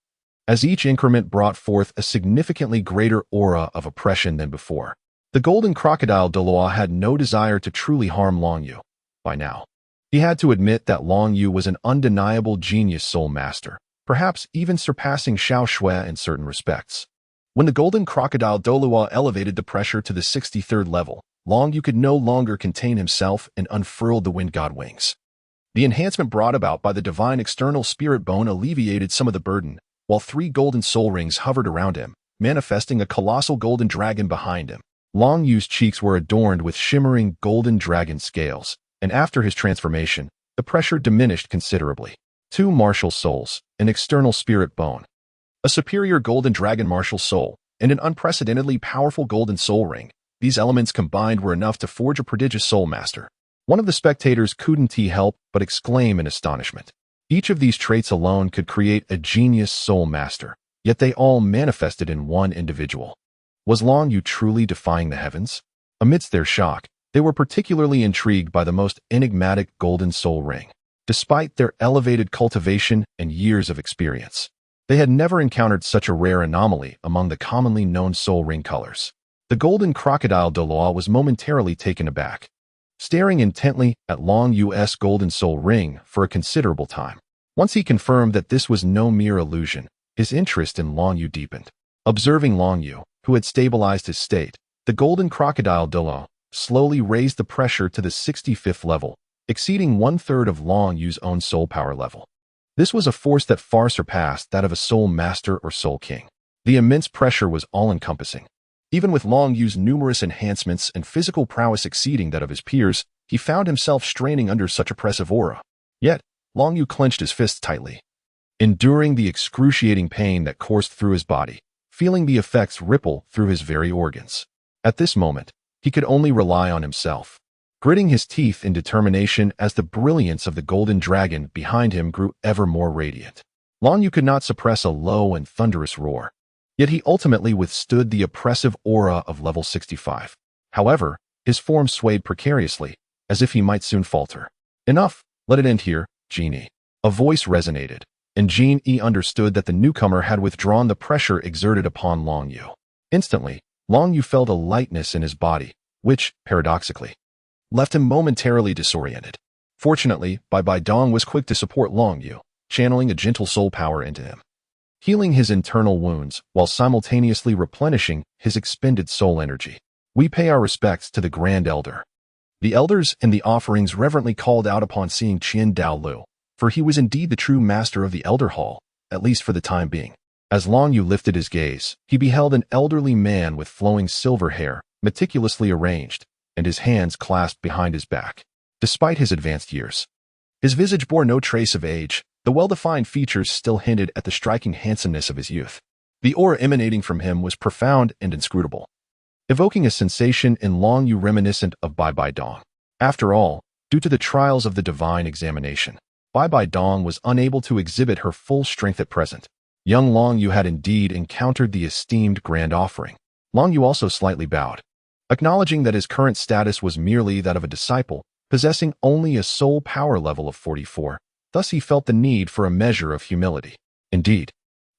as each increment brought forth a significantly greater aura of oppression than before. The golden crocodile Douluo had no desire to truly harm Long Yu. By now, he had to admit that Long Yu was an undeniable genius soul master, perhaps even surpassing Xiao Shui in certain respects. When the golden crocodile Douluo elevated the pressure to the 63rd level, Long Yu could no longer contain himself and unfurled the wind god wings. The enhancement brought about by the divine external spirit bone alleviated some of the burden, while 3 golden soul rings hovered around him, manifesting a colossal golden dragon behind him. Long Yu's cheeks were adorned with shimmering golden dragon scales, and after his transformation, the pressure diminished considerably. 2 martial souls, an external spirit bone, a superior golden dragon martial soul, and an unprecedentedly powerful golden soul ring. These elements combined were enough to forge a prodigious soul master. One of the spectators couldn't help but exclaim in astonishment. Each of these traits alone could create a genius soul master, yet they all manifested in one individual. Was Long Yu truly defying the heavens? Amidst their shock, they were particularly intrigued by the most enigmatic golden soul ring. Despite their elevated cultivation and years of experience, they had never encountered such a rare anomaly among the commonly known soul ring colors. The golden crocodile Douluo was momentarily taken aback, staring intently at Long Yu's golden soul ring for a considerable time. Once he confirmed that this was no mere illusion, his interest in Long Yu deepened. Observing Long Yu, who had stabilized his state, the golden crocodile Douluo slowly raised the pressure to the 65th level, exceeding 1/3 of Long Yu's own soul power level. This was a force that far surpassed that of a soul master or soul king. The immense pressure was all-encompassing. Even with Long Yu's numerous enhancements and physical prowess exceeding that of his peers, he found himself straining under such oppressive aura. Yet, Long Yu clenched his fists tightly, enduring the excruciating pain that coursed through his body, feeling the effects ripple through his very organs. At this moment, he could only rely on himself, gritting his teeth in determination as the brilliance of the golden dragon behind him grew ever more radiant. Long Yu could not suppress a low and thunderous roar. Yet he ultimately withstood the oppressive aura of level 65. However, his form swayed precariously, as if he might soon falter. Enough, let it end here, Genie. A voice resonated, and Genie understood that the newcomer had withdrawn the pressure exerted upon Long Yu. Instantly, Long Yu felt a lightness in his body, which, paradoxically, left him momentarily disoriented. Fortunately, Bai Dong was quick to support Long Yu, channeling a gentle soul power into him, healing his internal wounds while simultaneously replenishing his expended soul energy. We pay our respects to the Grand Elder. The elders and the offerings reverently called out upon seeing Qian Daolu, for he was indeed the true master of the Elder Hall, at least for the time being. As Long Yu lifted his gaze, he beheld an elderly man with flowing silver hair, meticulously arranged, and his hands clasped behind his back. Despite his advanced years, his visage bore no trace of age. The well-defined features still hinted at the striking handsomeness of his youth. The aura emanating from him was profound and inscrutable, evoking a sensation in Long Yu reminiscent of Bai Dong. After all, due to the trials of the divine examination, Bai Dong was unable to exhibit her full strength at present. Young Long Yu had indeed encountered the esteemed grand offering. Long Yu also slightly bowed, acknowledging that his current status was merely that of a disciple, possessing only a soul power level of 44. Thus he felt the need for a measure of humility. Indeed,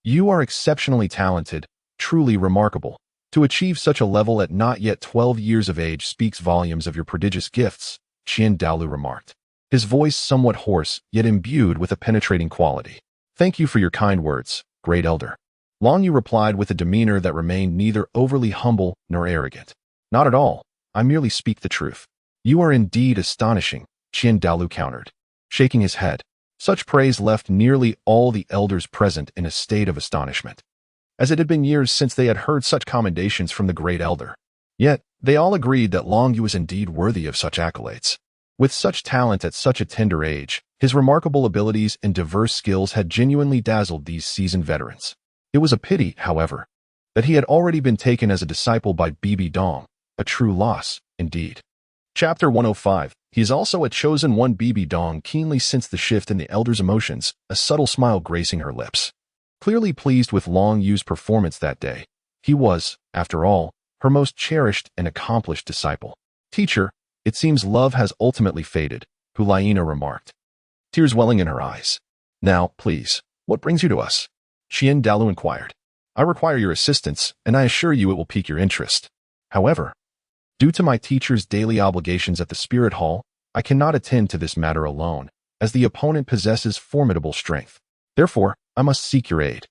you are exceptionally talented, truly remarkable. To achieve such a level at not yet 12 years of age speaks volumes of your prodigious gifts, Qian Daolu remarked, his voice somewhat hoarse yet imbued with a penetrating quality. Thank you for your kind words, Great Elder. Long Yu replied with a demeanor that remained neither overly humble nor arrogant. Not at all, I merely speak the truth. You are indeed astonishing, Qian Daolu countered, shaking his head. Such praise left nearly all the elders present in a state of astonishment, as it had been years since they had heard such commendations from the Great Elder. Yet, they all agreed that Long Yu was indeed worthy of such accolades. With such talent at such a tender age, his remarkable abilities and diverse skills had genuinely dazzled these seasoned veterans. It was a pity, however, that he had already been taken as a disciple by Bai Dong, a true loss, indeed. Chapter 105. He is also a chosen one. Bibi Dong keenly sensed the shift in the elder's emotions, a subtle smile gracing her lips. Clearly pleased with Long Yu's performance that day, he was, after all, her most cherished and accomplished disciple. Teacher, it seems love has ultimately faded, Hulaina remarked, tears welling in her eyes. Now, please, what brings you to us? Douluo inquired. I require your assistance, and I assure you it will pique your interest. However, due to my teacher's daily obligations at the Spirit Hall, I cannot attend to this matter alone, as the opponent possesses formidable strength. Therefore, I must seek your aid.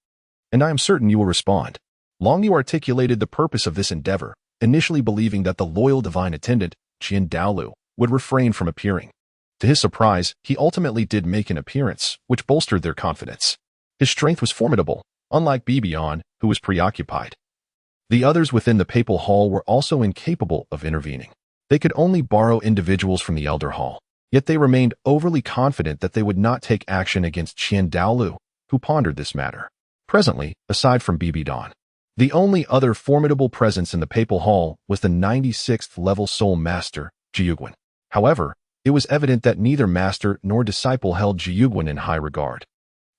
And I am certain you will respond. Long Yu articulated the purpose of this endeavor, initially believing that the loyal divine attendant, Douluo, would refrain from appearing. To his surprise, he ultimately did make an appearance, which bolstered their confidence. His strength was formidable, unlike Bibian, who was preoccupied. The others within the papal hall were also incapable of intervening. They could only borrow individuals from the elder hall, yet they remained overly confident that they would not take action against Douluo, who pondered this matter. Presently, aside from Bibidan, the only other formidable presence in the papal hall was the 96th level soul master, Xiaogang. However, it was evident that neither master nor disciple held Xiaogang in high regard.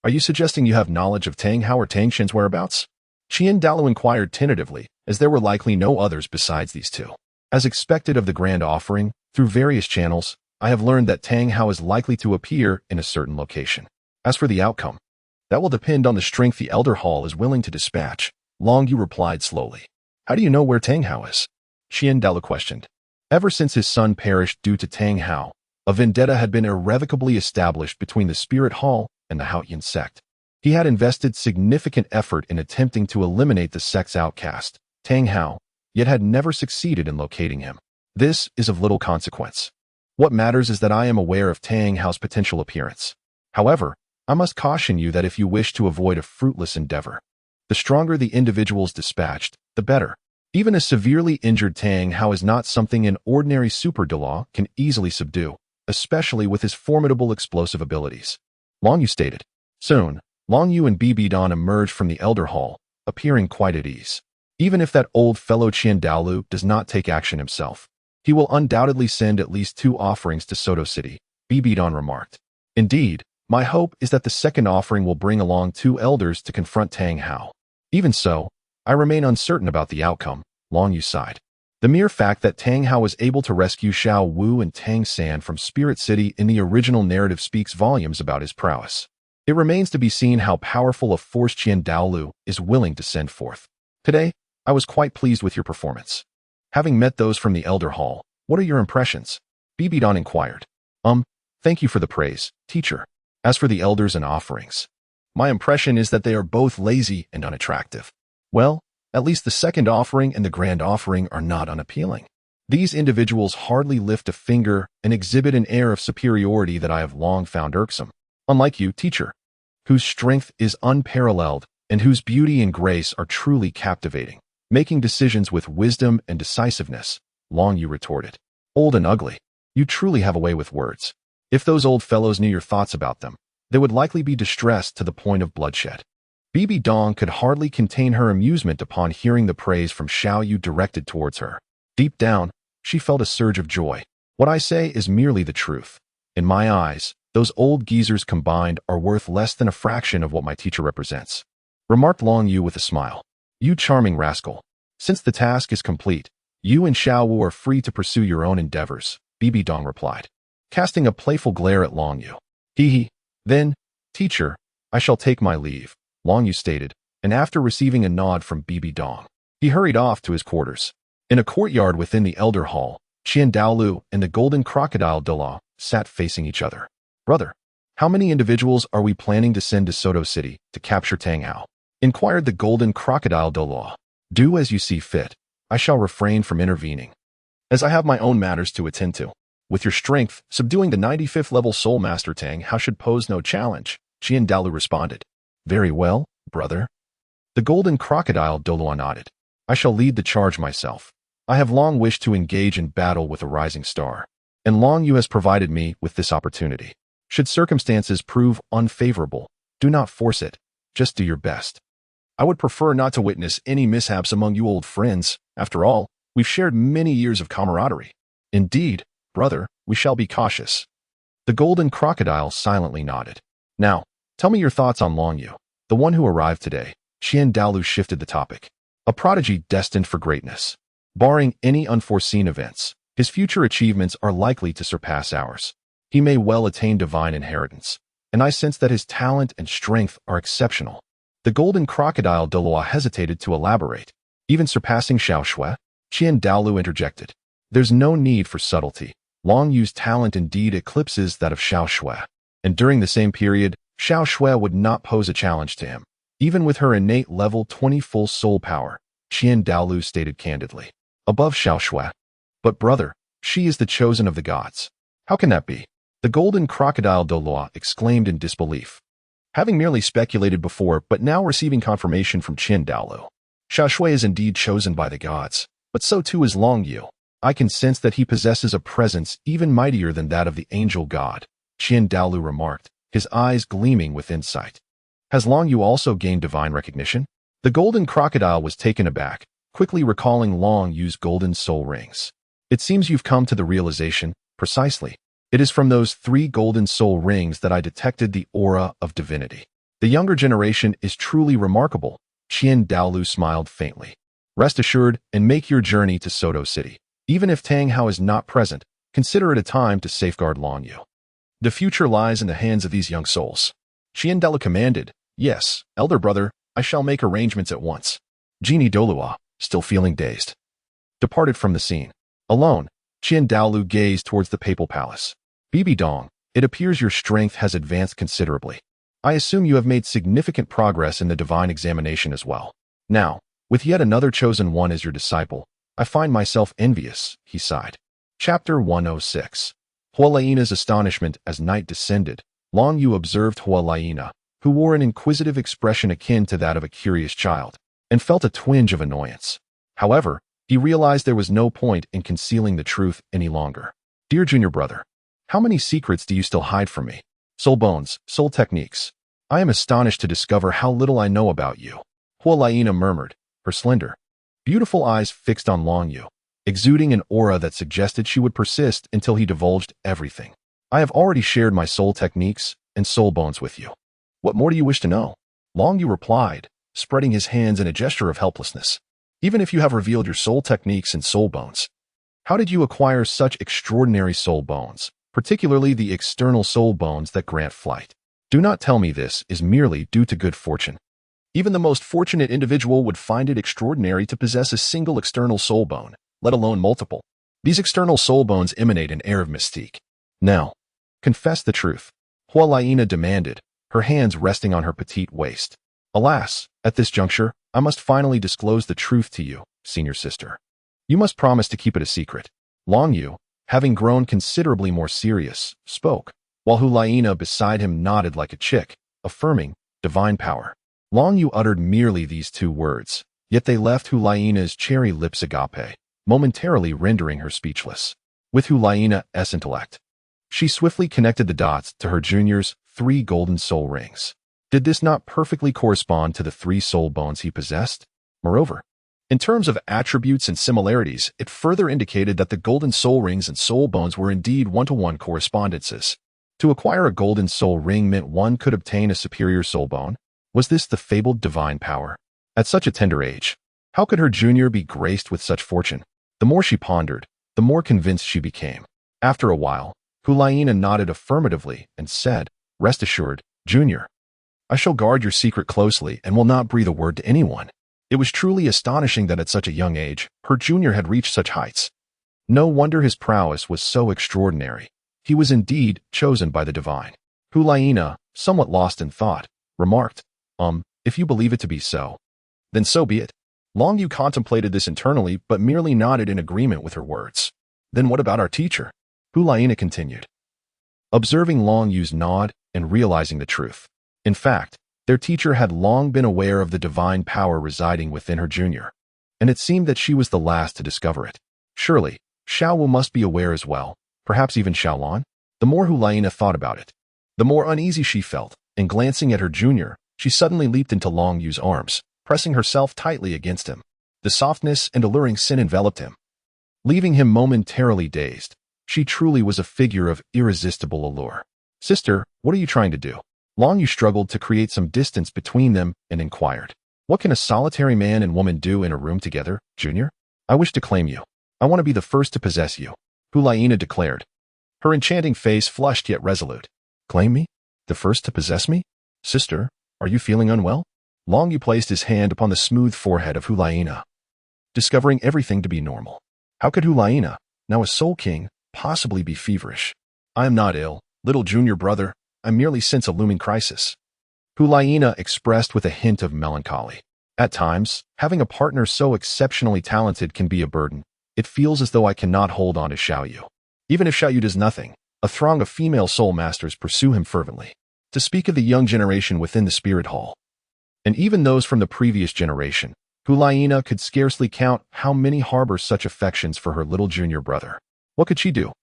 Are you suggesting you have knowledge of Tang Hao or Tang Shen's whereabouts? Douluo inquired tentatively, as there were likely no others besides these two. As expected of the grand offering, through various channels, I have learned that Tang Hao is likely to appear in a certain location. As for the outcome, that will depend on the strength the Elder Hall is willing to dispatch, Long Yu replied slowly. How do you know where Tang Hao is? Douluo questioned. Ever since his son perished due to Tang Hao, a vendetta had been irrevocably established between the Spirit Hall and the Haoyan sect. He had invested significant effort in attempting to eliminate the sect's outcast, Tang Hao, yet had never succeeded in locating him. This is of little consequence. What matters is that I am aware of Tang Hao's potential appearance. However, I must caution you that if you wish to avoid a fruitless endeavor, the stronger the individuals dispatched, the better. Even a severely injured Tang Hao is not something an ordinary super Douluo can easily subdue, especially with his formidable explosive abilities. Long Yu stated. Soon, Long Yu and Bibidan emerged from the Elder Hall, appearing quite at ease. Even if that old fellow Douluo does not take action himself, he will undoubtedly send at least 2 offerings to Soto City, Bibidan remarked. Indeed, my hope is that the second offering will bring along 2 elders to confront Tang Hao. Even so, I remain uncertain about the outcome, Long Yu sighed. The mere fact that Tang Hao was able to rescue Xiao Wu and Tang San from Spirit City in the original narrative speaks volumes about his prowess. It remains to be seen how powerful a force Douluo is willing to send forth. Today, I was quite pleased with your performance. Having met those from the Elder Hall, what are your impressions? Bibidan inquired. Thank you for the praise, teacher. As for the elders and offerings, my impression is that they are both lazy and unattractive. Well, at least the second offering and the grand offering are not unappealing. These individuals hardly lift a finger and exhibit an air of superiority that I have long found irksome. Unlike you, teacher, whose strength is unparalleled and whose beauty and grace are truly captivating, making decisions with wisdom and decisiveness, Long Yu retorted. Old and ugly, you truly have a way with words. If those old fellows knew your thoughts about them, they would likely be distressed to the point of bloodshed. Bibi Dong could hardly contain her amusement upon hearing the praise from Xiao Yu directed towards her. Deep down, she felt a surge of joy. What I say is merely the truth. In my eyes, those old geezers combined are worth less than a fraction of what my teacher represents, remarked Long Yu with a smile. You charming rascal. Since the task is complete, you and Xiao Wu are free to pursue your own endeavors, Bibi Dong replied, casting a playful glare at Long Yu. Hee. Then, teacher, I shall take my leave, Long Yu stated, and after receiving a nod from Bibi Dong, he hurried off to his quarters. In a courtyard within the Elder Hall, Douluo and the Golden Crocodile Douluo sat facing each other. Brother, how many individuals are we planning to send to Soto City to capture Tang Hao? Inquired the Golden Crocodile Douluo. Do as you see fit. I shall refrain from intervening, as I have my own matters to attend to. With your strength, subduing the 95th level Soul Master Tang Hao should pose no challenge, Douluo responded. Very well, brother. The Golden Crocodile Douluo nodded. I shall lead the charge myself. I have long wished to engage in battle with a rising star, and Long Yu has provided me with this opportunity. Should circumstances prove unfavorable, do not force it, just do your best. I would prefer not to witness any mishaps among you old friends. After all, we've shared many years of camaraderie. Indeed, Brother, we shall be cautious. The golden crocodile silently nodded. Now, tell me your thoughts on Long Yu, the one who arrived today. Douluo shifted the topic. A prodigy destined for greatness. Barring any unforeseen events, his future achievements are likely to surpass ours. He may well attain divine inheritance, and I sense that his talent and strength are exceptional. The golden crocodile Douluo hesitated to elaborate. Even surpassing Xiao Shui? Douluo interjected. There's no need for subtlety. Long Yu's talent indeed eclipses that of Xiao Shui. And during the same period, Xiao Shui would not pose a challenge to him. Even with her innate level 20 full soul power, Douluo stated candidly. Above Xiao Shui. But brother, she is the chosen of the gods. How can that be? The golden crocodile Douluo exclaimed in disbelief. Having merely speculated before but now receiving confirmation from Douluo. Xiao Shui is indeed chosen by the gods, but so too is Long Yu. I can sense that he possesses a presence even mightier than that of the angel god, Douluo remarked, his eyes gleaming with insight. Has Long Yu also gained divine recognition? The golden crocodile was taken aback, quickly recalling Long Yu's golden soul rings. It seems you've come to the realization, precisely. It is from those 3 golden soul rings that I detected the aura of divinity. The younger generation is truly remarkable. Douluo smiled faintly. Rest assured and make your journey to Soto City. Even if Tang Hao is not present, consider it a time to safeguard Long Yu. The future lies in the hands of these young souls. Douluo commanded. Yes, elder brother, I shall make arrangements at once. Genie Douluo, still feeling dazed, departed from the scene. Alone, Douluo gazed towards the papal palace. Bibi Dong, it appears your strength has advanced considerably. I assume you have made significant progress in the divine examination as well. Now, with yet another chosen one as your disciple, I find myself envious, he sighed. Chapter 106. Hualaina's astonishment as night descended. Long Yu observed Hualaina, who wore an inquisitive expression akin to that of a curious child, and felt a twinge of annoyance. However, he realized there was no point in concealing the truth any longer. Dear junior brother, how many secrets do you still hide from me? Soul bones, soul techniques. I am astonished to discover how little I know about you. Hualaina murmured, her slender, beautiful eyes fixed on Long Yu, exuding an aura that suggested she would persist until he divulged everything. I have already shared my soul techniques and soul bones with you. What more do you wish to know? Long Yu replied, spreading his hands in a gesture of helplessness. Even if you have revealed your soul techniques and soul bones, how did you acquire such extraordinary soul bones, particularly the external soul bones that grant flight? Do not tell me this is merely due to good fortune. Even the most fortunate individual would find it extraordinary to possess a single external soul bone, let alone multiple. These external soul bones emanate an air of mystique. Now, confess the truth, Hualaina demanded, her hands resting on her petite waist. Alas, at this juncture, I must finally disclose the truth to you, senior sister. You must promise to keep it a secret. Long Yu, having grown considerably more serious, spoke, while Hualaina beside him nodded like a chick, affirming divine power. Long Yu uttered merely these 2 words, yet they left Hualaina's cherry lips agape, momentarily rendering her speechless. With Hualaina's intellect, she swiftly connected the dots to her junior's 3 golden soul rings. Did this not perfectly correspond to the 3 soul bones he possessed? Moreover, in terms of attributes and similarities, it further indicated that the golden soul rings and soul bones were indeed one-to-one correspondences. To acquire a golden soul ring meant one could obtain a superior soul bone. Was this the fabled divine power? At such a tender age, how could her junior be graced with such fortune? The more she pondered, the more convinced she became. After a while, Hualaina nodded affirmatively and said, Rest assured, junior, I shall guard your secret closely and will not breathe a word to anyone. It was truly astonishing that at such a young age, her junior had reached such heights. No wonder his prowess was so extraordinary. He was indeed chosen by the divine. Hualaina, somewhat lost in thought, remarked, if you believe it to be so, then so be it. Long Yu contemplated this internally but merely nodded in agreement with her words. Then what about our teacher? Hualaina continued, observing Long Yu's nod and realizing the truth. In fact, their teacher had long been aware of the divine power residing within her junior, and it seemed that she was the last to discover it. Surely, Xiaowu must be aware as well, perhaps even Xiaolan? The more Hualaina thought about it, the more uneasy she felt, and glancing at her junior, she suddenly leaped into Long Yu's arms, pressing herself tightly against him. The softness and alluring sin enveloped him, leaving him momentarily dazed. She truly was a figure of irresistible allure. Sister, what are you trying to do? Long Yu struggled to create some distance between them and inquired. What can a solitary man and woman do in a room together, Junior? I wish to claim you. I want to be the first to possess you, Hulaina declared. Her enchanting face flushed yet resolute. Claim me? The first to possess me? Sister, are you feeling unwell? Long Yu placed his hand upon the smooth forehead of Hulaina, discovering everything to be normal. How could Hulaina, now a soul king, possibly be feverish? I am not ill, little junior brother. I merely sense a looming crisis. Hulaina expressed with a hint of melancholy. At times, having a partner so exceptionally talented can be a burden. It feels as though I cannot hold on to Xiaoyu. Even if Xiaoyu does nothing, a throng of female soul masters pursue him fervently. To speak of the young generation within the spirit hall, and even those from the previous generation, Hulaina could scarcely count how many harbor such affections for her little junior brother. What could she do?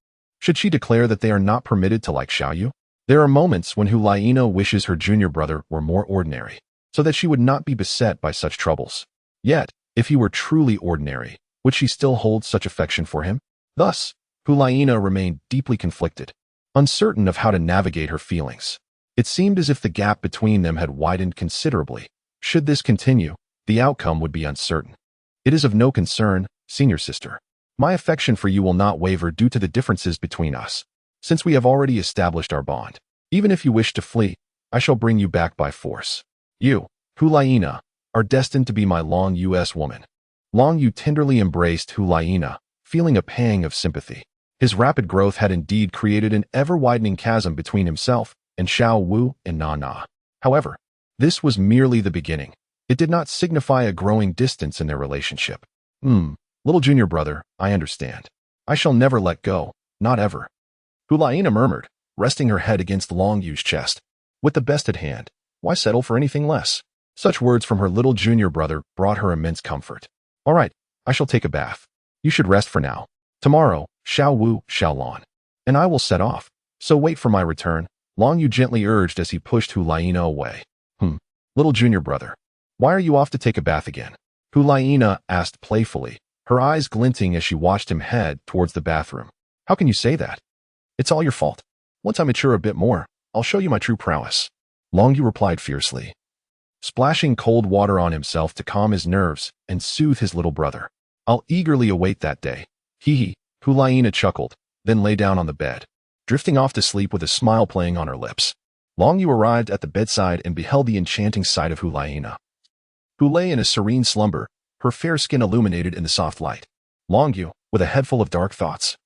Should she declare that they are not permitted to like Xiaoyu? There are moments when Hulaina wishes her junior brother were more ordinary, so that she would not be beset by such troubles. Yet, if he were truly ordinary, would she still hold such affection for him? Thus, Hulaina remained deeply conflicted, uncertain of how to navigate her feelings. It seemed as if the gap between them had widened considerably. Should this continue, the outcome would be uncertain. It is of no concern, senior sister. My affection for you will not waver due to the differences between us, since we have already established our bond. Even if you wish to flee, I shall bring you back by force. You, Hulaina, are destined to be my Long Yu's woman. Long Yu tenderly embraced Hulaina, feeling a pang of sympathy. His rapid growth had indeed created an ever-widening chasm between himself and Xiao Wu and Na Na. However, this was merely the beginning. It did not signify a growing distance in their relationship. Little junior brother, I understand. I shall never let go, not ever. Hulaina murmured, resting her head against Long Yu's chest. With the best at hand, why settle for anything less? Such words from her little junior brother brought her immense comfort. All right, I shall take a bath. You should rest for now. Tomorrow, Xiao Wu, Xiaolan, and I will set off. So wait for my return, Long Yu gently urged as he pushed Hulaina away. Little junior brother, why are you off to take a bath again? Hulaina asked playfully, her eyes glinting as she watched him head towards the bathroom. How can you say that? It's all your fault. Once I mature a bit more, I'll show you my true prowess. Long Yu replied fiercely, splashing cold water on himself to calm his nerves and soothe his little brother. I'll eagerly await that day. Hee. Hulaina chuckled, then lay down on the bed, drifting off to sleep with a smile playing on her lips. Long Yu arrived at the bedside and beheld the enchanting sight of Hulaina, who lay in a serene slumber, her fair skin illuminated in the soft light. Long Yu, with a head full of dark thoughts,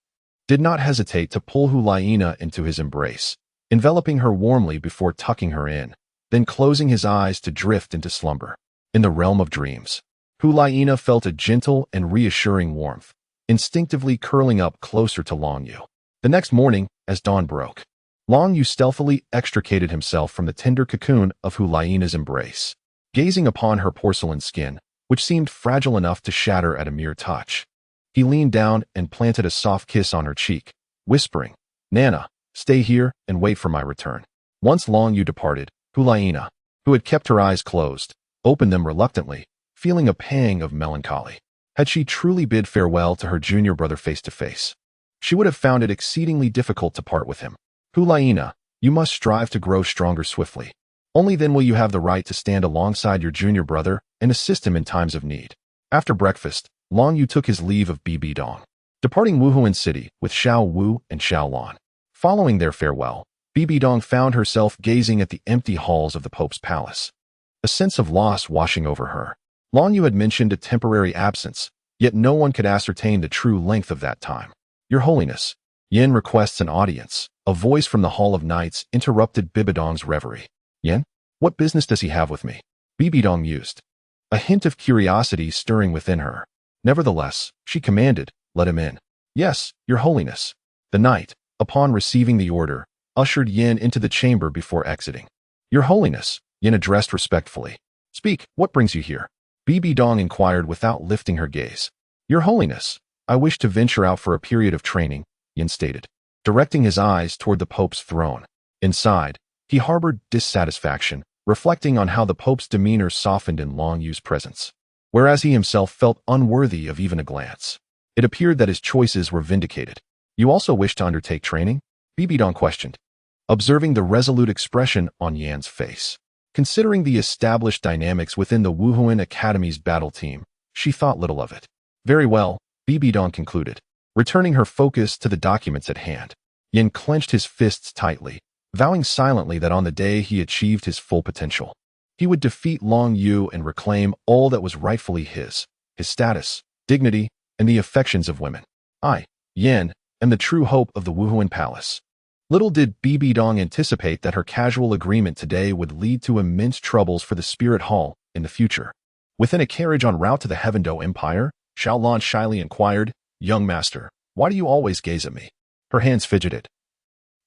did not hesitate to pull Hulaina into his embrace, enveloping her warmly before tucking her in, then closing his eyes to drift into slumber. In the realm of dreams, Hulaina felt a gentle and reassuring warmth, instinctively curling up closer to Long Yu. The next morning, as dawn broke, Long Yu stealthily extricated himself from the tender cocoon of Hulaina's embrace, gazing upon her porcelain skin, which seemed fragile enough to shatter at a mere touch. He leaned down and planted a soft kiss on her cheek, whispering, Nana, stay here and wait for my return. Once Long Yu departed, Hulaina, who had kept her eyes closed, opened them reluctantly, feeling a pang of melancholy. Had she truly bid farewell to her junior brother face to face, she would have found it exceedingly difficult to part with him. Hulaina, you must strive to grow stronger swiftly. Only then will you have the right to stand alongside your junior brother and assist him in times of need. After breakfast, Long Yu took his leave of Bibi Dong, departing Wuhuan City with Xiao Wu and Xiaolan. Following their farewell, Bibi Dong found herself gazing at the empty halls of the Pope's palace, a sense of loss washing over her. Long Yu had mentioned a temporary absence, yet no one could ascertain the true length of that time. Your Holiness, Yin requests an audience. A voice from the Hall of Knights interrupted Bibidong's reverie. Yin, what business does he have with me? Bibidong mused, a hint of curiosity stirring within her. Nevertheless, she commanded, let him in. Yes, Your Holiness. The knight, upon receiving the order, ushered Yin into the chamber before exiting. Your Holiness, Yin addressed respectfully. Speak, what brings you here? Bibidong inquired without lifting her gaze. Your Holiness, I wish to venture out for a period of training, Yin stated, directing his eyes toward the Pope's throne. Inside, he harbored dissatisfaction, reflecting on how the Pope's demeanor softened in Long Yu's presence, whereas he himself felt unworthy of even a glance. It appeared that his choices were vindicated. You also wish to undertake training? Bibidong questioned, observing the resolute expression on Yan's face. Considering the established dynamics within the Wuhuan Academy's battle team, she thought little of it. Very well, Bibidong concluded, returning her focus to the documents at hand. Yan clenched his fists tightly, vowing silently that on the day he achieved his full potential, he would defeat Long Yu and reclaim all that was rightfully his status, dignity, and the affections of women. I, Yan, am the true hope of the Wuhuan Palace. Little did Bibidong anticipate that her casual agreement today would lead to immense troubles for the Spirit Hall in the future. Within a carriage en route to the Heavendou Empire, Xiaolang shyly inquired, "Young master, why do you always gaze at me?" Her hands fidgeted,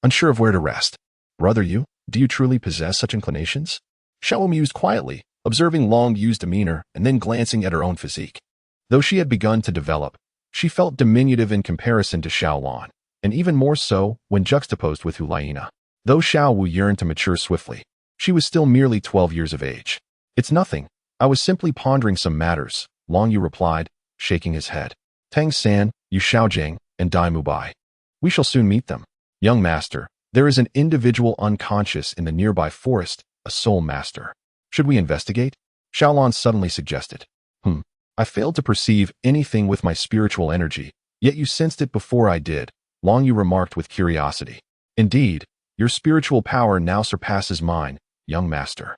unsure of where to rest. "Brother Yu, do you truly possess such inclinations?" Xiao mused quietly, observing Long Yu's demeanor and then glancing at her own physique. Though she had begun to develop, she felt diminutive in comparison to Xiaolang, and even more so when juxtaposed with Hulaina. Though Xiao Wu yearned to mature swiftly, she was still merely 12 years of age. "It's nothing. I was simply pondering some matters," Long Yu replied, shaking his head. "Tang San, Yu Xiaogang, and Dai Mubai. We shall soon meet them. Young master, there is an individual unconscious in the nearby forest, a soul master. Should we investigate?" Xiaolan suddenly suggested. I failed to perceive anything with my spiritual energy, yet you sensed it before I did," Long Yu remarked with curiosity. "Indeed, your spiritual power now surpasses mine, young master.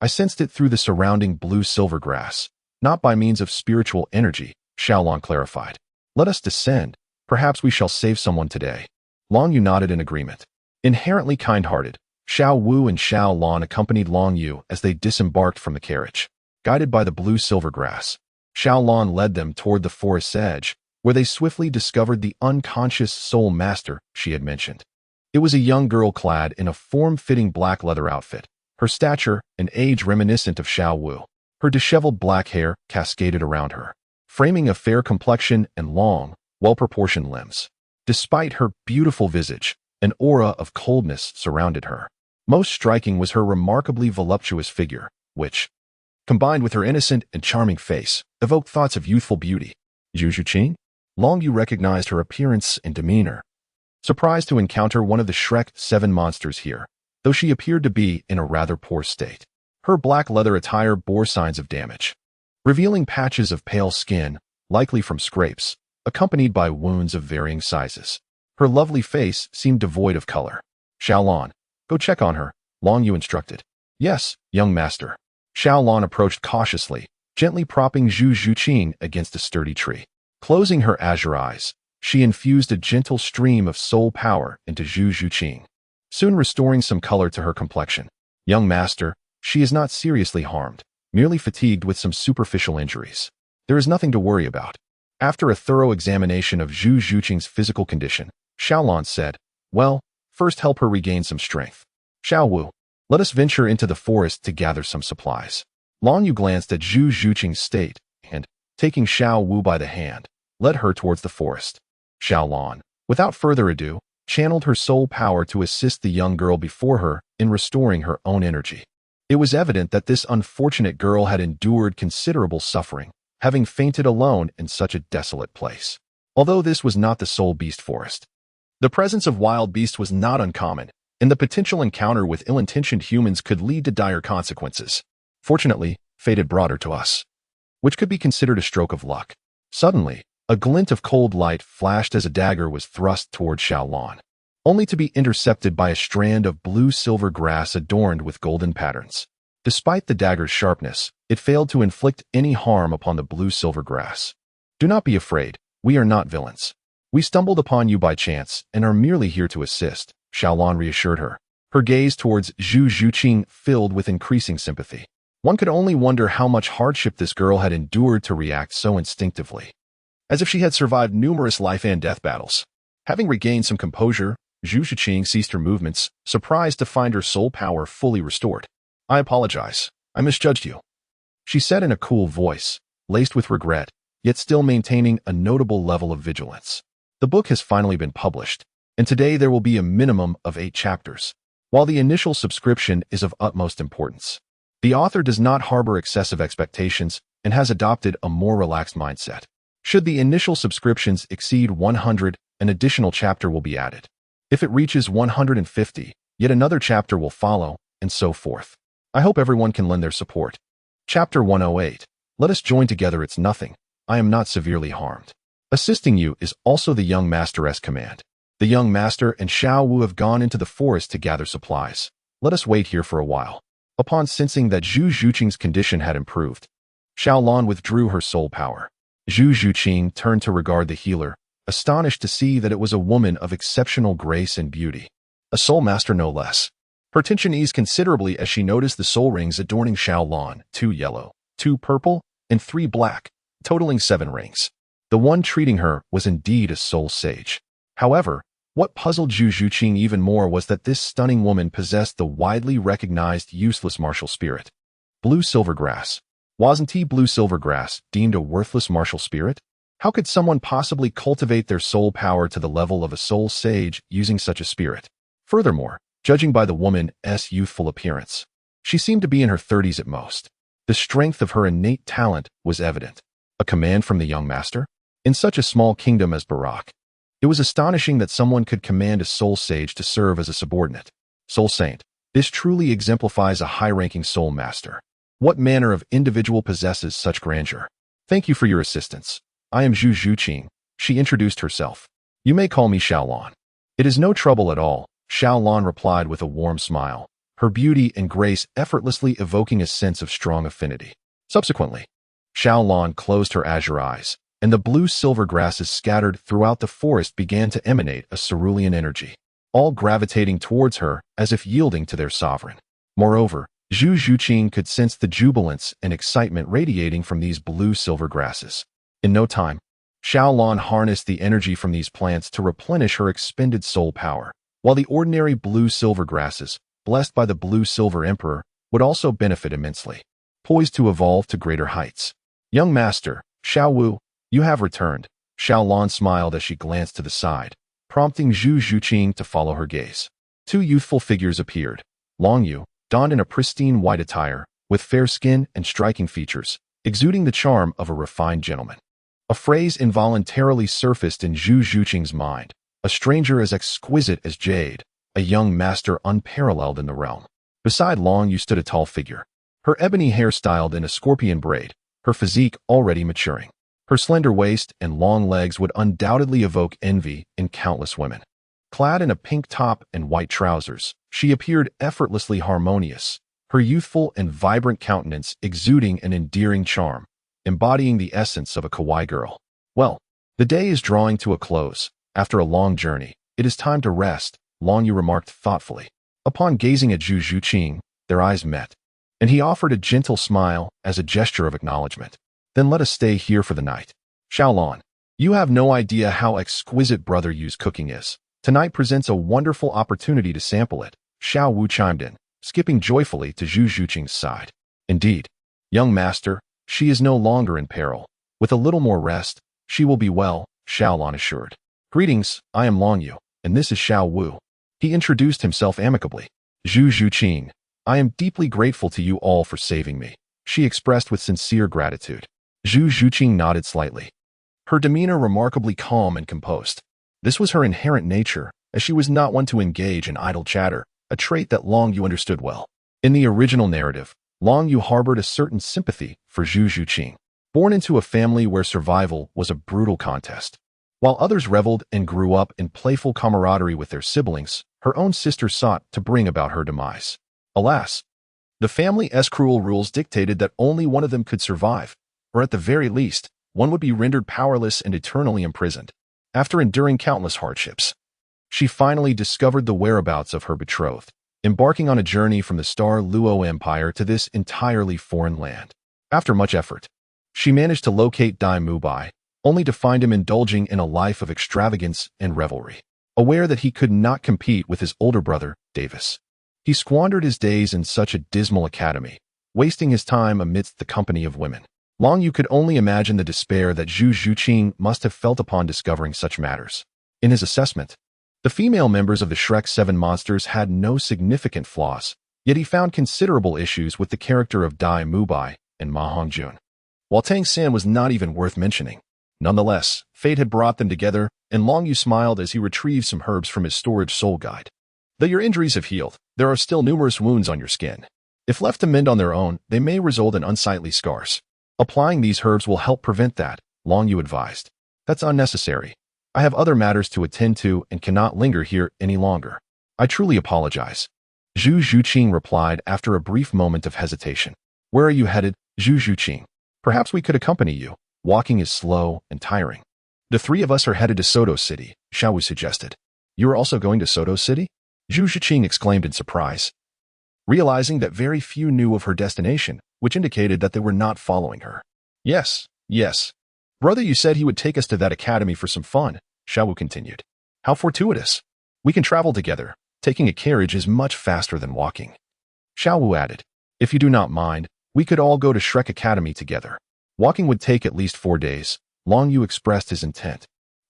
I sensed it through the surrounding blue-silver grass, not by means of spiritual energy," Xiaolan clarified. "Let us descend. Perhaps we shall save someone today." Long Yu nodded in agreement. Inherently kind-hearted, Xiao Wu and Xiao Lan accompanied Long Yu as they disembarked from the carriage. Guided by the blue-silver grass, Xiao Lan led them toward the forest's edge, where they swiftly discovered the unconscious soul master she had mentioned. It was a young girl clad in a form-fitting black leather outfit, her stature and age reminiscent of Xiao Wu. Her disheveled black hair cascaded around her, framing a fair complexion and long, well-proportioned limbs. Despite her beautiful visage, an aura of coldness surrounded her. Most striking was her remarkably voluptuous figure, which, combined with her innocent and charming face, evoked thoughts of youthful beauty. Zhu Zhuqing? Long Yu recognized her appearance and demeanor, surprised to encounter one of the Shrek 7 monsters here, though she appeared to be in a rather poor state. Her black leather attire bore signs of damage, revealing patches of pale skin, likely from scrapes, accompanied by wounds of varying sizes. Her lovely face seemed devoid of color. "Xiaolan, go check on her," Long Yu instructed. "Yes, young master." Xiaolan approached cautiously, gently propping Zhu Zhuqing against a sturdy tree. Closing her azure eyes, she infused a gentle stream of soul power into Zhu Zhuqing, soon restoring some color to her complexion. "Young master, she is not seriously harmed, merely fatigued with some superficial injuries. There is nothing to worry about." After a thorough examination of Zhu Zhuqing's physical condition, Xiaolan said, "Well, first help her regain some strength. Xiao Wu, let us venture into the forest to gather some supplies." Long Yu glanced at Zhu Zhuqing's state and, taking Xiao Wu by the hand, led her towards the forest. Xiaolan, without further ado, channeled her soul power to assist the young girl before her in restoring her own energy. It was evident that this unfortunate girl had endured considerable suffering, having fainted alone in such a desolate place. Although this was not the Soul Beast Forest, the presence of wild beasts was not uncommon, and the potential encounter with ill-intentioned humans could lead to dire consequences. Fortunately, fate had brought her to us, which could be considered a stroke of luck. Suddenly, a glint of cold light flashed as a dagger was thrust toward Xiaolan, only to be intercepted by a strand of blue-silver grass adorned with golden patterns. Despite the dagger's sharpness, it failed to inflict any harm upon the blue-silver grass. "Do not be afraid, we are not villains. We stumbled upon you by chance and are merely here to assist," Xiaolan reassured her, her gaze towards Zhu Zhuqing filled with increasing sympathy. One could only wonder how much hardship this girl had endured to react so instinctively, as if she had survived numerous life-and-death battles. Having regained some composure, Zhu Zhuqing ceased her movements, surprised to find her soul power fully restored. "I apologize. I misjudged you," she said in a cool voice, laced with regret, yet still maintaining a notable level of vigilance. The book has finally been published, and today there will be a minimum of 8 chapters. While the initial subscription is of utmost importance, the author does not harbor excessive expectations and has adopted a more relaxed mindset. Should the initial subscriptions exceed 100, an additional chapter will be added. If it reaches 150, yet another chapter will follow, and so forth. I hope everyone can lend their support. Chapter 108. Let us join together. It's nothing. I am not severely harmed. Assisting you is also the young master's command. The young master and Xiao Wu have gone into the forest to gather supplies. Let us wait here for a while. Upon sensing that Zhu Zhuqing's condition had improved, Xiaolan withdrew her soul power. Zhu Zhuqing turned to regard the healer, astonished to see that it was a woman of exceptional grace and beauty. A soul master no less. Her tension eased considerably as she noticed the soul rings adorning Xiaolan, 2 yellow, 2 purple, and 3 black, totaling 7 rings. The one treating her was indeed a soul sage. However, what puzzled Zhu Zhuqing even more was that this stunning woman possessed the widely recognized useless martial spirit. Blue silvergrass. Wasn't blue silvergrass deemed a worthless martial spirit? How could someone possibly cultivate their soul power to the level of a soul sage using such a spirit? Furthermore, judging by the woman's youthful appearance, she seemed to be in her 30s at most. The strength of her innate talent was evident. A command from the young master? In such a small kingdom as Barak, it was astonishing that someone could command a soul sage to serve as a subordinate. Soul saint. This truly exemplifies a high-ranking soul master. What manner of individual possesses such grandeur? Thank you for your assistance. I am Zhu Zhuqing. She introduced herself. You may call me Xiaolan. It is no trouble at all, Xiaolan replied with a warm smile, her beauty and grace effortlessly evoking a sense of strong affinity. Subsequently, Xiaolan closed her azure eyes, and the blue-silver grasses scattered throughout the forest began to emanate a cerulean energy, all gravitating towards her as if yielding to their sovereign. Moreover, Zhu Zhuqing could sense the jubilance and excitement radiating from these blue-silver grasses. In no time, Xiaolan harnessed the energy from these plants to replenish her expended soul power, while the ordinary blue-silver grasses, blessed by the blue-silver emperor, would also benefit immensely, poised to evolve to greater heights. Young master, Xiao Wu, you have returned. Xiaolan smiled as she glanced to the side, prompting Zhu Zhuqing to follow her gaze. 2 youthful figures appeared. Long Yu, donned in a pristine white attire, with fair skin and striking features, exuding the charm of a refined gentleman. A phrase involuntarily surfaced in Zhu Zhuqing's mind. A stranger as exquisite as jade, a young master unparalleled in the realm. Beside Long Yu stood a tall figure, her ebony hair styled in a scorpion braid, her physique already maturing. Her slender waist and long legs would undoubtedly evoke envy in countless women. Clad in a pink top and white trousers, she appeared effortlessly harmonious, her youthful and vibrant countenance exuding an endearing charm, embodying the essence of a kawaii girl. Well, the day is drawing to a close. After a long journey, it is time to rest, Long Yu remarked thoughtfully. Upon gazing at Zhu Zhuqing, their eyes met, and he offered a gentle smile as a gesture of acknowledgement. Then let us stay here for the night. Xiaolan, you have no idea how exquisite Brother Yu's cooking is. Tonight presents a wonderful opportunity to sample it, Xiao Wu chimed in, skipping joyfully to Zhu Zhuqing's side. Indeed, young master, she is no longer in peril. With a little more rest, she will be well, Xiaolan assured. Greetings, I am Long Yu, and this is Xiao Wu. He introduced himself amicably. Zhu Zhuqing, I am deeply grateful to you all for saving me, she expressed with sincere gratitude. Zhu Zhuqing nodded slightly, her demeanor remarkably calm and composed. This was her inherent nature, as she was not one to engage in idle chatter, a trait that Long Yu understood well. In the original narrative, Long Yu harbored a certain sympathy for Zhu Zhuqing, born into a family where survival was a brutal contest. While others reveled and grew up in playful camaraderie with their siblings, her own sister sought to bring about her demise. Alas, the family's cruel rules dictated that only one of them could survive, or at the very least, one would be rendered powerless and eternally imprisoned. After enduring countless hardships, she finally discovered the whereabouts of her betrothed, embarking on a journey from the Star Luo Empire to this entirely foreign land. After much effort, she managed to locate Dai Mubai, only to find him indulging in a life of extravagance and revelry. Aware that he could not compete with his older brother, Davis, he squandered his days in such a dismal academy, wasting his time amidst the company of women. Long Yu could only imagine the despair that Zhu Zhuqing must have felt upon discovering such matters. In his assessment, the female members of the Shrek 7 monsters had no significant flaws, yet he found considerable issues with the character of Dai Mubai and Ma Hongjun. While Tang San was not even worth mentioning, nonetheless, fate had brought them together, and Long Yu smiled as he retrieved some herbs from his storage soul guide. Though your injuries have healed, there are still numerous wounds on your skin. If left to mend on their own, they may result in unsightly scars. Applying these herbs will help prevent that, Long Yu advised. That's unnecessary. I have other matters to attend to and cannot linger here any longer. I truly apologize. Zhu Zhuqing replied after a brief moment of hesitation. Where are you headed, Zhu Zhuqing? Perhaps we could accompany you. Walking is slow and tiring. The three of us are headed to Soto City, Xiaowu suggested. You are also going to Soto City? Zhu Zhuqing exclaimed in surprise, realizing that very few knew of her destination, which indicated that they were not following her. Yes. Brother, you said he would take us to that academy for some fun, Xiaowu continued. How fortuitous. We can travel together. Taking a carriage is much faster than walking. Xiaowu added, if you do not mind, we could all go to Shrek Academy together. Walking would take at least 4 days. Long Yu expressed his intent.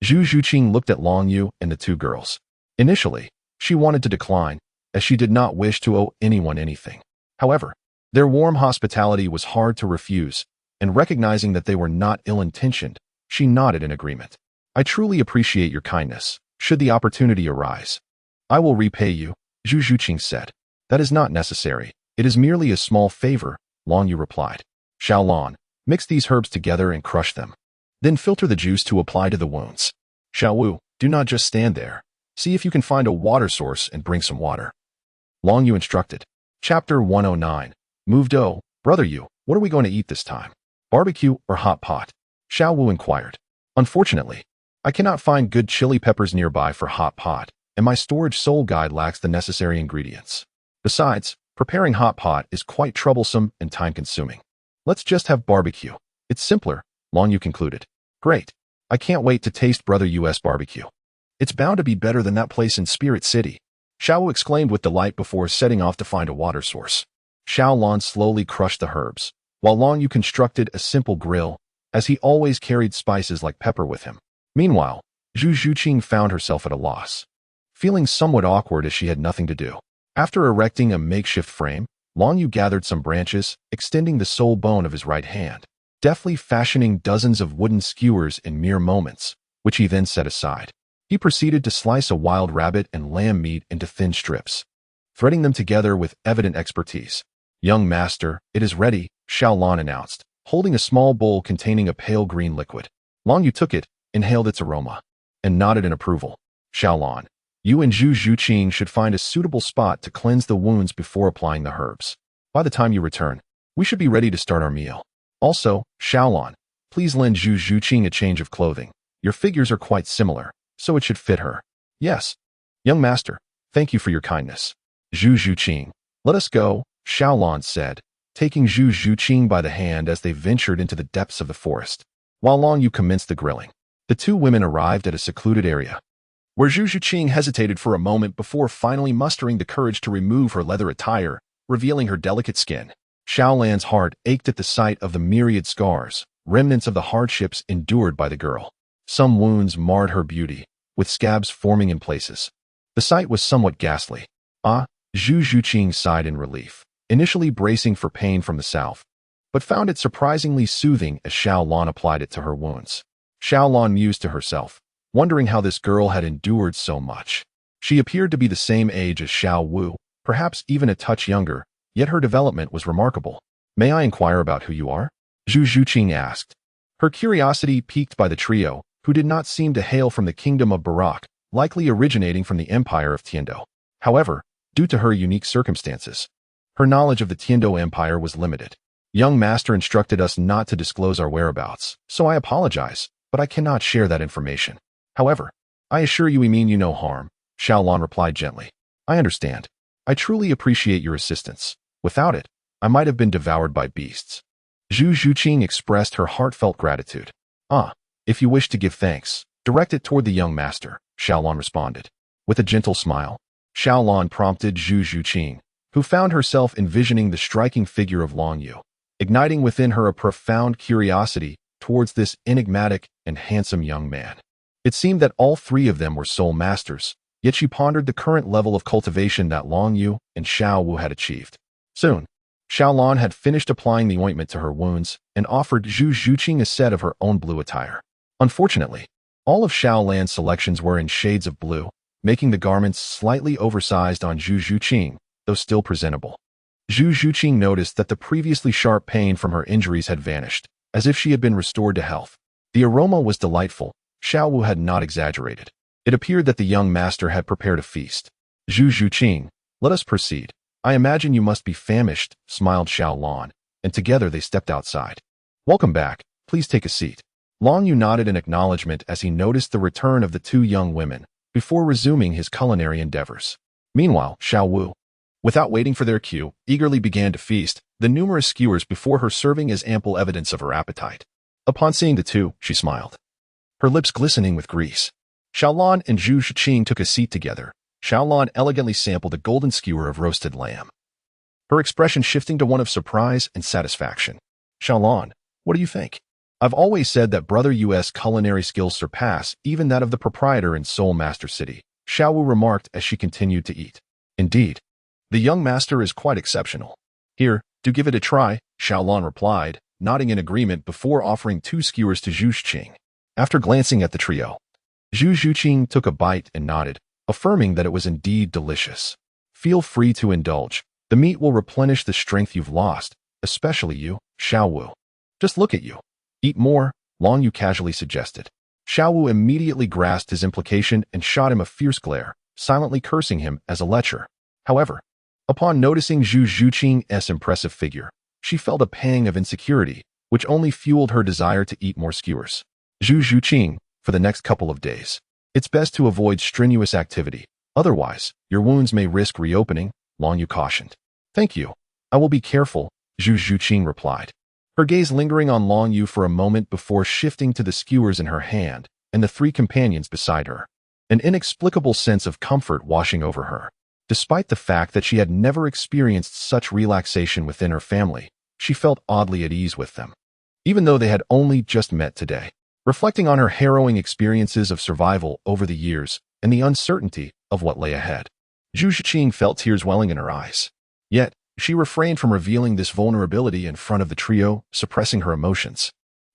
Zhu Zhuqing looked at Long Yu and the two girls. Initially, she wanted to decline, as she did not wish to owe anyone anything. However, their warm hospitality was hard to refuse, and recognizing that they were not ill-intentioned, she nodded in agreement. I truly appreciate your kindness, should the opportunity arise. I will repay you, Zhu Zhuqing said. That is not necessary. It is merely a small favor, Long Yu replied. Xiaolon, mix these herbs together and crush them. Then filter the juice to apply to the wounds. Xiaowu, do not just stand there. See if you can find a water source and bring some water. Long Yu instructed. Chapter 109. Move dough. Brother Yu, what are we going to eat this time? Barbecue or hot pot? Xiaowu inquired. Unfortunately, I cannot find good chili peppers nearby for hot pot, and my storage soul guide lacks the necessary ingredients. Besides, preparing hot pot is quite troublesome and time-consuming. Let's just have barbecue. It's simpler, Long Yu concluded. Great. I can't wait to taste Brother Yu's barbecue. It's bound to be better than that place in Spirit City, Xiaowu exclaimed with delight before setting off to find a water source. Xiaolon slowly crushed the herbs, while Long Yu constructed a simple grill, as he always carried spices like pepper with him. Meanwhile, Zhu Zhuqing found herself at a loss, feeling somewhat awkward as she had nothing to do. After erecting a makeshift frame, Long Yu gathered some branches, extending the sole bone of his right hand, deftly fashioning dozens of wooden skewers in mere moments, which he then set aside. He proceeded to slice a wild rabbit and lamb meat into thin strips, threading them together with evident expertise. Young master, it is ready, Xiaolon announced, holding a small bowl containing a pale green liquid. Long Yu took it, inhaled its aroma, and nodded in approval. Xiaolon, you and Zhu Zhuqing should find a suitable spot to cleanse the wounds before applying the herbs. By the time you return, we should be ready to start our meal. Also, Xiaolon, please lend Zhu Zhuqing a change of clothing. Your figures are quite similar, so it should fit her. Yes. Young master, thank you for your kindness. Zhu Zhuqing, let us go, Xiaolon said, taking Zhu Zhuqing by the hand as they ventured into the depths of the forest. While Long Yu commenced the grilling, the two women arrived at a secluded area, where Zhu Zhuqing hesitated for a moment before finally mustering the courage to remove her leather attire, revealing her delicate skin. Xiaolan's heart ached at the sight of the myriad scars, remnants of the hardships endured by the girl. Some wounds marred her beauty, with scabs forming in places. The sight was somewhat ghastly. Zhu Zhuqing sighed in relief, initially bracing for pain from the south, but found it surprisingly soothing as Xiaolon applied it to her wounds. Xiaolon mused to herself, wondering how this girl had endured so much. She appeared to be the same age as Xiao Wu, perhaps even a touch younger, yet her development was remarkable. May I inquire about who you are? Zhu Zhuqing asked, her curiosity piqued by the trio, who did not seem to hail from the kingdom of Barak, likely originating from the empire of Tiando. However, due to her unique circumstances, her knowledge of the Tiando Empire was limited. Young master instructed us not to disclose our whereabouts, so I apologize, but I cannot share that information. However, I assure you we mean you no harm, Xiaolon replied gently. I understand. I truly appreciate your assistance. Without it, I might have been devoured by beasts. Zhu Zhuqing expressed her heartfelt gratitude. If you wish to give thanks, direct it toward the young master, Xiaolon responded. With a gentle smile, Xiaolon prompted Zhu Zhuqing, who found herself envisioning the striking figure of Long Yu, igniting within her a profound curiosity towards this enigmatic and handsome young man. It seemed that all three of them were soul masters, yet she pondered the current level of cultivation that Long Yu and Xiao Wu had achieved. Soon, Xiaolon had finished applying the ointment to her wounds and offered Zhu Zhuqing a set of her own blue attire. Unfortunately, All of Xiaolan's selections were in shades of blue, making the garments slightly oversized on Zhu Zhuqing, though still presentable. Zhu Zhuqing noticed that the previously sharp pain from her injuries had vanished, as if she had been restored to health. The aroma was delightful. Xiaowu had not exaggerated. It appeared that the young master had prepared a feast. Zhu Zhuqing, let us proceed. I imagine you must be famished, smiled Xiaolan, and together they stepped outside. Welcome back. Please take a seat. Long Yu nodded in acknowledgement as he noticed the return of the two young women, before resuming his culinary endeavors. Meanwhile, Xiaowu, without waiting for their cue, eagerly began to feast, the numerous skewers before her serving as ample evidence of her appetite. Upon seeing the two, she smiled, her lips glistening with grease. Xiaolan and Zhu Zhuqing took a seat together. Xiaolan elegantly sampled a golden skewer of roasted lamb, her expression shifting to one of surprise and satisfaction. Xiaolan, what do you think? I've always said that Brother U's culinary skills surpass even that of the proprietor in Seoul Master City, Xiaowu remarked as she continued to eat. Indeed, the young master is quite exceptional. Here, do give it a try, Xiaolan replied, nodding in agreement before offering 2 skewers to Zhu Zhuqing. After glancing at the trio, Zhu Zhuqing took a bite and nodded, affirming that it was indeed delicious. Feel free to indulge. The meat will replenish the strength you've lost, especially you, Xiaowu. Just look at you. Eat more, Long Yu casually suggested. Xiaowu immediately grasped his implication and shot him a fierce glare, silently cursing him as a lecher. However, upon noticing Zhu Zhuqing's impressive figure, she felt a pang of insecurity, which only fueled her desire to eat more skewers. Zhu Zhuqing, for the next couple of days, it's best to avoid strenuous activity, otherwise, your wounds may risk reopening, Long Yu cautioned. Thank you. I will be careful, Zhu Zhuqing replied, her gaze lingering on Long Yu for a moment before shifting to the skewers in her hand and the 3 companions beside her. An inexplicable sense of comfort washing over her. Despite the fact that she had never experienced such relaxation within her family, she felt oddly at ease with them, even though they had only just met today. Reflecting on her harrowing experiences of survival over the years and the uncertainty of what lay ahead, Zhu Zhuqing felt tears welling in her eyes. Yet, she refrained from revealing this vulnerability in front of the trio, suppressing her emotions.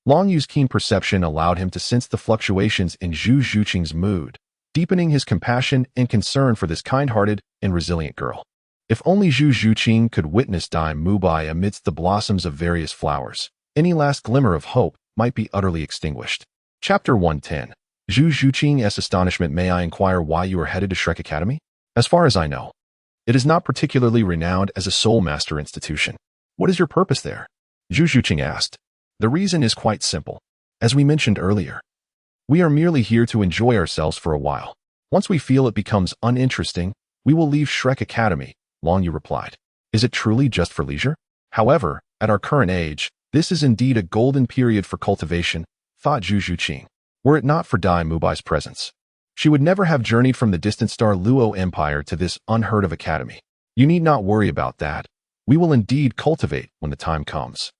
Long Yu's keen perception allowed him to sense the fluctuations in Zhu Zhuqing's mood, deepening his compassion and concern for this kind-hearted and resilient girl. If only Zhu Zhuqing could witness Dai Mubai amidst the blossoms of various flowers, any last glimmer of hope might be utterly extinguished. Chapter 110. Zhu Zhuqing's astonishment. May I inquire why you are headed to Shrek Academy? As far as I know, it is not particularly renowned as a Soul Master institution. What is your purpose there? Zhu Zhuqing asked. The reason is quite simple. As we mentioned earlier, we are merely here to enjoy ourselves for a while. Once we feel it becomes uninteresting, we will leave Shrek Academy, Long Yu replied. Is it truly just for leisure? However, at our current age, this is indeed a golden period for cultivation, thought Zhu Zhuqing. Were it not for Dai Mubai's presence, she would never have journeyed from the distant Star Luo Empire to this unheard of academy. You need not worry about that. We will indeed cultivate when the time comes.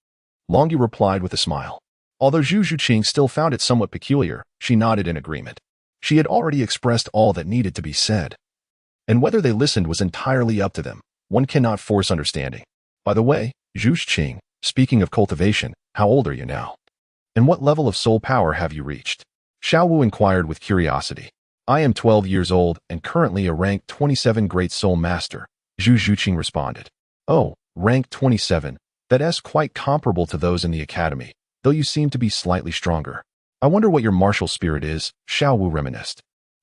Long Yu replied with a smile. Although Zhu Zhuqing still found it somewhat peculiar, she nodded in agreement. She had already expressed all that needed to be said, and whether they listened was entirely up to them. One cannot force understanding. By the way, Zhu Zhuqing, speaking of cultivation, how old are you now? And what level of soul power have you reached? Xiaowu inquired with curiosity. I am 12 years old and currently a rank 27 Great Soul Master, Zhu Zhuqing responded. Oh, rank 27. That's quite comparable to those in the academy, though you seem to be slightly stronger. I wonder what your martial spirit is, Xiaowu reminisced.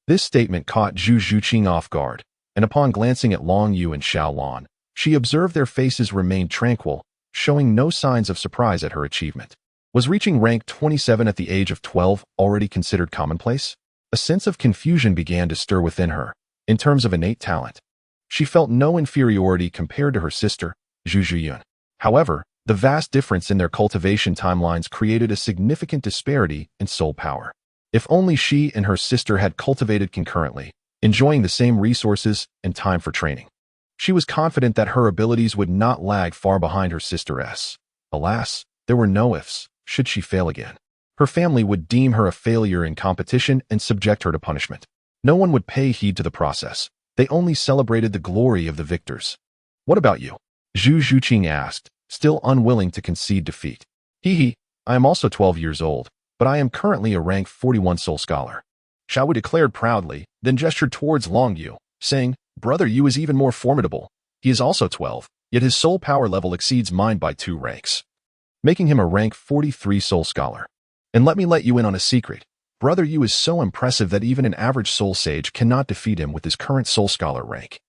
This statement caught Zhu Zhuqing off guard, and upon glancing at Long Yu and Xiaolan, she observed their faces remained tranquil, showing no signs of surprise at her achievement. Was reaching rank 27 at the age of 12 already considered commonplace? A sense of confusion began to stir within her. In terms of innate talent, she felt no inferiority compared to her sister, Zhu Zhuyun. However, the vast difference in their cultivation timelines created a significant disparity in soul power. If only she and her sister had cultivated concurrently, enjoying the same resources and time for training, she was confident that her abilities would not lag far behind her sister's. Alas, there were no ifs. Should she fail again, her family would deem her a failure in competition and subject her to punishment. No one would pay heed to the process. They only celebrated the glory of the victors. What about you? Zhu Zhuqing asked, still unwilling to concede defeat. I am also 12 years old, but I am currently a rank 41 soul scholar. Xiaowu declared proudly, then gestured towards Long Yu, saying, Brother Yu is even more formidable. He is also 12, yet his soul power level exceeds mine by 2 ranks, making him a rank 43 soul scholar. And let me let you in on a secret. Brother Yu is so impressive that even an average soul sage cannot defeat him with his current soul scholar rank.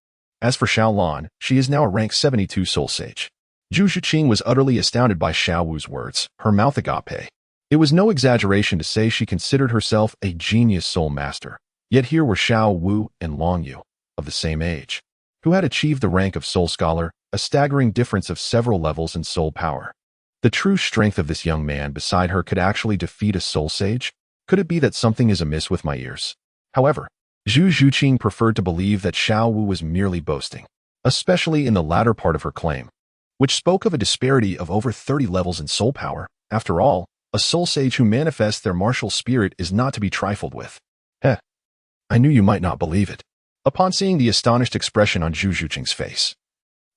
As for Xiaolan, she is now a rank 72 soul sage. Zhu Zhuqing was utterly astounded by Xiaowu's words, her mouth agape. It was no exaggeration to say she considered herself a genius soul master. Yet here were Xiao Wu and Long Yu, of the same age, who had achieved the rank of soul scholar, a staggering difference of several levels in soul power. The true strength of this young man beside her could actually defeat a soul sage? Could it be that something is amiss with my ears? However, Zhu Zhuqing preferred to believe that Xiao Wu was merely boasting, especially in the latter part of her claim, which spoke of a disparity of over 30 levels in soul power. After all, a soul sage who manifests their martial spirit is not to be trifled with. I knew you might not believe it. Upon seeing the astonished expression on Zhu Zhuqing's face,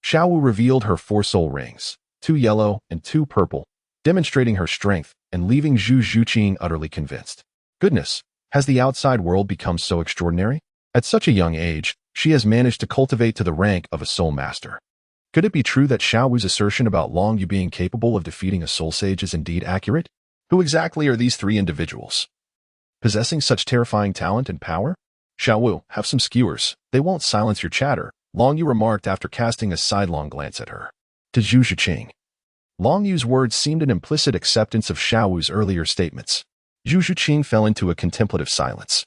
Xiao Wu revealed her 4 soul rings, 2 yellow and 2 purple, demonstrating her strength and leaving Zhu Zhuqing utterly convinced. Goodness, has the outside world become so extraordinary? At such a young age, she has managed to cultivate to the rank of a soul master. Could it be true that Xiao Wu's assertion about Long Yu being capable of defeating a soul sage is indeed accurate? Who exactly are these 3 individuals, possessing such terrifying talent and power? Xiao Wu, have some skewers. They won't silence your chatter, Long Yu remarked after casting a sidelong glance at her. To Zhu Zhuqing, Long Yu's words seemed an implicit acceptance of Xiao Wu's earlier statements. Zhu Zhuqing fell into a contemplative silence,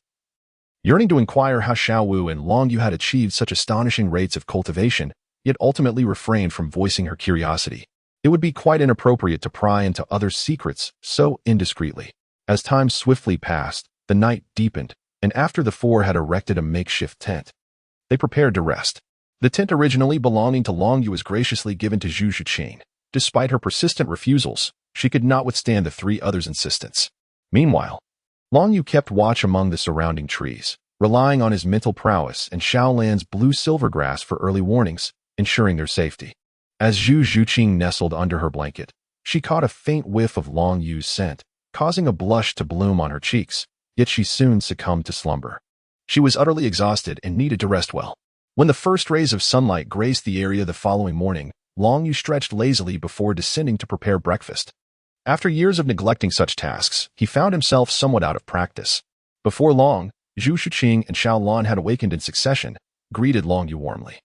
yearning to inquire how Xiao Wu and Long Yu had achieved such astonishing rates of cultivation, yet ultimately refrained from voicing her curiosity. It would be quite inappropriate to pry into others' secrets so indiscreetly. As time swiftly passed, the night deepened, and after the 4 had erected a makeshift tent, they prepared to rest. The tent originally belonging to Long Yu was graciously given to Zhu Zhuqing. Despite her persistent refusals, she could not withstand the 3 others' insistence. Meanwhile, Long Yu kept watch among the surrounding trees, relying on his mental prowess and Xiaolan's blue silvergrass for early warnings, ensuring their safety. As Zhu Zhuqing nestled under her blanket, she caught a faint whiff of Long Yu's scent, causing a blush to bloom on her cheeks, yet she soon succumbed to slumber. She was utterly exhausted and needed to rest well. When the first rays of sunlight graced the area the following morning, Long Yu stretched lazily before descending to prepare breakfast. After years of neglecting such tasks, he found himself somewhat out of practice. Before long, Zhu Zhuqing and Xiaolan had awakened in succession, greeted Long Yu warmly,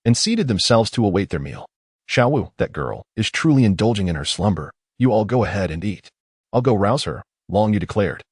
and seated themselves to await their meal. Xiao Wu, that girl, is truly indulging in her slumber. You all go ahead and eat. I'll go rouse her, Long Yu declared.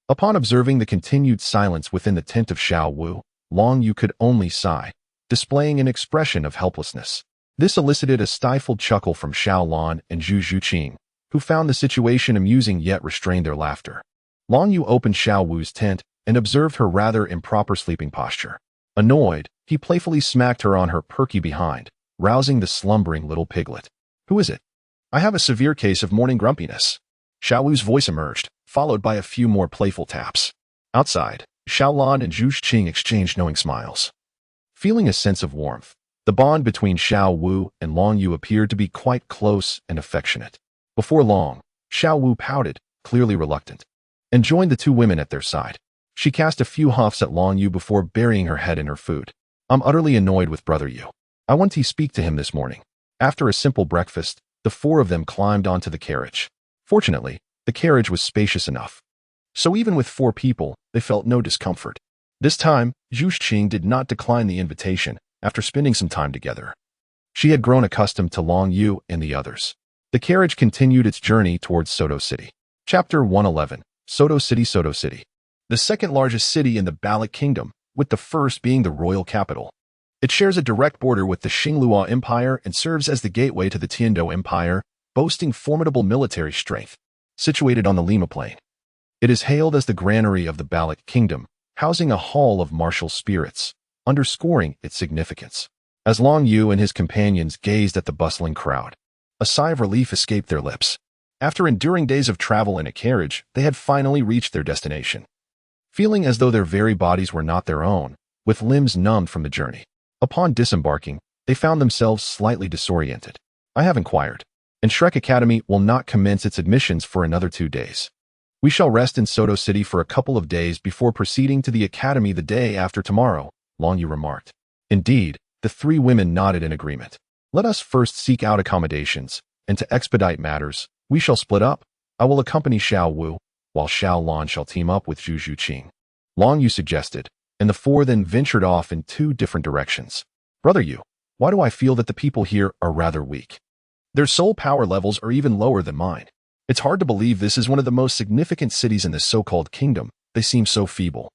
Upon observing the continued silence within the tent of Xiao Wu, Long Yu could only sigh, displaying an expression of helplessness. This elicited a stifled chuckle from Xiaolan and Zhu Zhuqing, who found the situation amusing yet restrained their laughter. Long Yu opened Xiao Wu's tent and observed her rather improper sleeping posture. Annoyed, he playfully smacked her on her perky behind, rousing the slumbering little piglet. Who is it? I have a severe case of morning grumpiness. Xiao Wu's voice emerged, followed by a few more playful taps. Outside, Xiaolan and Zhu Zhuqing exchanged knowing smiles. Feeling a sense of warmth, the bond between Xiao Wu and Long Yu appeared to be quite close and affectionate. Before long, Xiao Wu pouted, clearly reluctant, and joined the 2 women at their side. She cast a few huffs at Long Yu before burying her head in her food. I'm utterly annoyed with Brother Yu. I want to speak to him this morning. After a simple breakfast, the 4 of them climbed onto the carriage. Fortunately, the carriage was spacious enough, so even with 4 people, they felt no discomfort. This time, Zhu Zhuqing did not decline the invitation after spending some time together. She had grown accustomed to Long Yu and the others. The carriage continued its journey towards Soto City. Chapter 111, Soto City. Soto City, the second largest city in the Baloch Kingdom, with the first being the royal capital. It shares a direct border with the Xinglua Empire and serves as the gateway to the Tiando Empire, boasting formidable military strength. Situated on the Lima Plain, it is hailed as the granary of the Baloch Kingdom, housing a hall of martial spirits, underscoring its significance. As Long Yu and his companions gazed at the bustling crowd, a sigh of relief escaped their lips. After enduring days of travel in a carriage, they had finally reached their destination. Feeling as though their very bodies were not their own, with limbs numbed from the journey, upon disembarking, they found themselves slightly disoriented. I have inquired, and Shrek Academy will not commence its admissions for another 2 days. We shall rest in Soto City for a couple of days before proceeding to the academy the day after tomorrow, Long Yu remarked. Indeed, the three women nodded in agreement. Let us first seek out accommodations, and to expedite matters, we shall split up. I will accompany Xiao Wu, while Xiao Lan shall team up with Zhu Zhuqing. Long Yu suggested, and the four then ventured off in two different directions. Brother Yu, why do I feel that the people here are rather weak? Their soul power levels are even lower than mine. It's hard to believe this is one of the most significant cities in this so-called kingdom. They seem so feeble.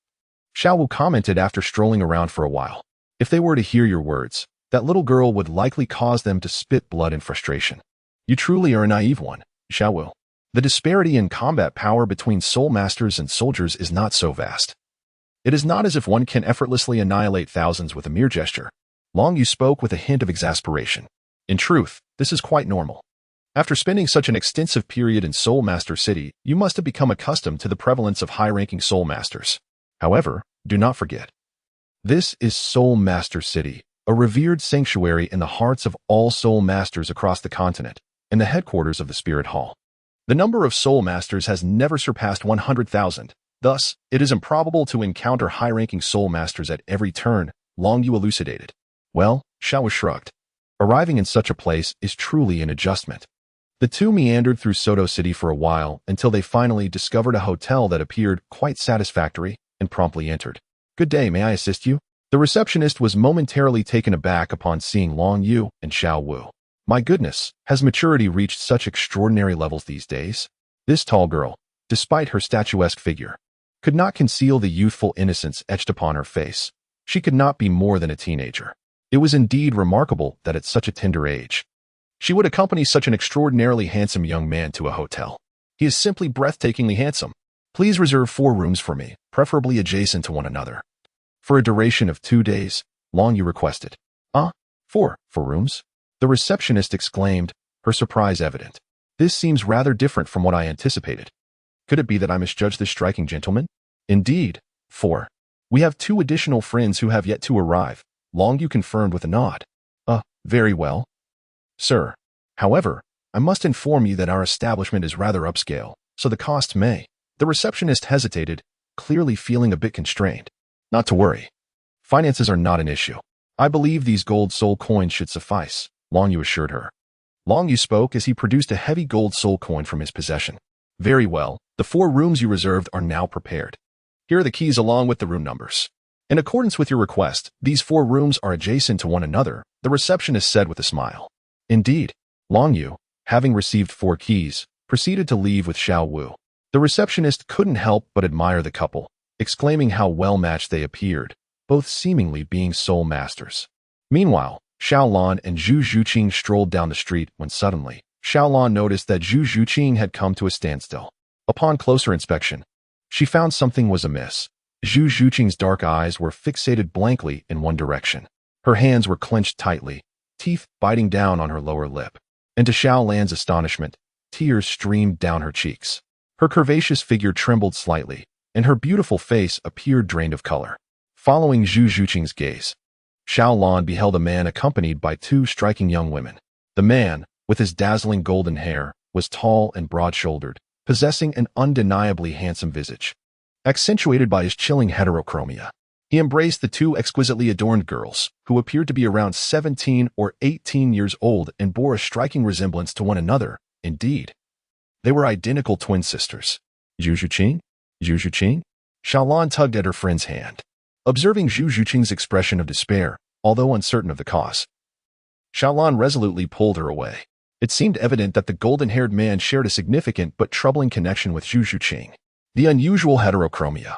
Xiao Wu commented after strolling around for a while. If they were to hear your words, that little girl would likely cause them to spit blood in frustration. You truly are a naive one, Xiao Wu. The disparity in combat power between soul masters and soldiers is not so vast. It is not as if one can effortlessly annihilate thousands with a mere gesture. Long Yu spoke with a hint of exasperation. In truth, this is quite normal. After spending such an extensive period in Soul Master City, you must have become accustomed to the prevalence of high-ranking Soul Masters. However, do not forget. This is Soul Master City, a revered sanctuary in the hearts of all Soul Masters across the continent, and the headquarters of the Spirit Hall. The number of Soul Masters has never surpassed 100,000. Thus, it is improbable to encounter high-ranking Soul Masters at every turn, Long Yu elucidated. Well, Xiao shrugged. Arriving in such a place is truly an adjustment. The two meandered through Soto City for a while until they finally discovered a hotel that appeared quite satisfactory and promptly entered. Good day, may I assist you? The receptionist was momentarily taken aback upon seeing Long Yu and Xiao Wu. My goodness, has maturity reached such extraordinary levels these days? This tall girl, despite her statuesque figure, could not conceal the youthful innocence etched upon her face. She could not be more than a teenager. It was indeed remarkable that at such a tender age, she would accompany such an extraordinarily handsome young man to a hotel. He is simply breathtakingly handsome. Please reserve 4 rooms for me, preferably adjacent to one another. For a duration of 2 days, Long Yu requested. 4 rooms? The receptionist exclaimed, her surprise evident. This seems rather different from what I anticipated. Could it be that I misjudged this striking gentleman? Indeed, 4. We have 2 additional friends who have yet to arrive. Long Yu confirmed with a nod. Very well. Sir. However, I must inform you that our establishment is rather upscale, so the cost may. The receptionist hesitated, clearly feeling a bit constrained. Not to worry. Finances are not an issue. I believe these gold soul coins should suffice, Long Yu assured her. Long Yu spoke as he produced a heavy gold soul coin from his possession. Very well, the 4 rooms you reserved are now prepared. Here are the keys along with the room numbers. In accordance with your request, these 4 rooms are adjacent to one another, the receptionist said with a smile. Indeed, Long Yu, having received 4 keys, proceeded to leave with Xiao Wu. The receptionist couldn't help but admire the couple, exclaiming how well-matched they appeared, both seemingly being soul masters. Meanwhile, Xiao Lan and Zhu Zhuqing strolled down the street when suddenly, Xiao Lan noticed that Zhu Zhuqing had come to a standstill. Upon closer inspection, she found something was amiss. Zhu Zhuqing's dark eyes were fixated blankly in one direction. Her hands were clenched tightly, teeth biting down on her lower lip. And to Xiao Lan's astonishment, tears streamed down her cheeks. Her curvaceous figure trembled slightly, and her beautiful face appeared drained of color. Following Zhu Zhuqing's gaze, Xiao Lan beheld a man accompanied by 2 striking young women. The man, with his dazzling golden hair, was tall and broad-shouldered, possessing an undeniably handsome visage, accentuated by his chilling heterochromia. He embraced the 2 exquisitely adorned girls, who appeared to be around 17 or 18 years old and bore a striking resemblance to one another. Indeed, they were identical twin sisters. Zhu Zhuqing? Zhu Zhuqing? Xiao Lan tugged at her friend's hand. Observing Zhu Zhuqing's expression of despair, although uncertain of the cause, Xiao Lan resolutely pulled her away. It seemed evident that the golden-haired man shared a significant but troubling connection with Zhu Zhuqing. The unusual heterochromia,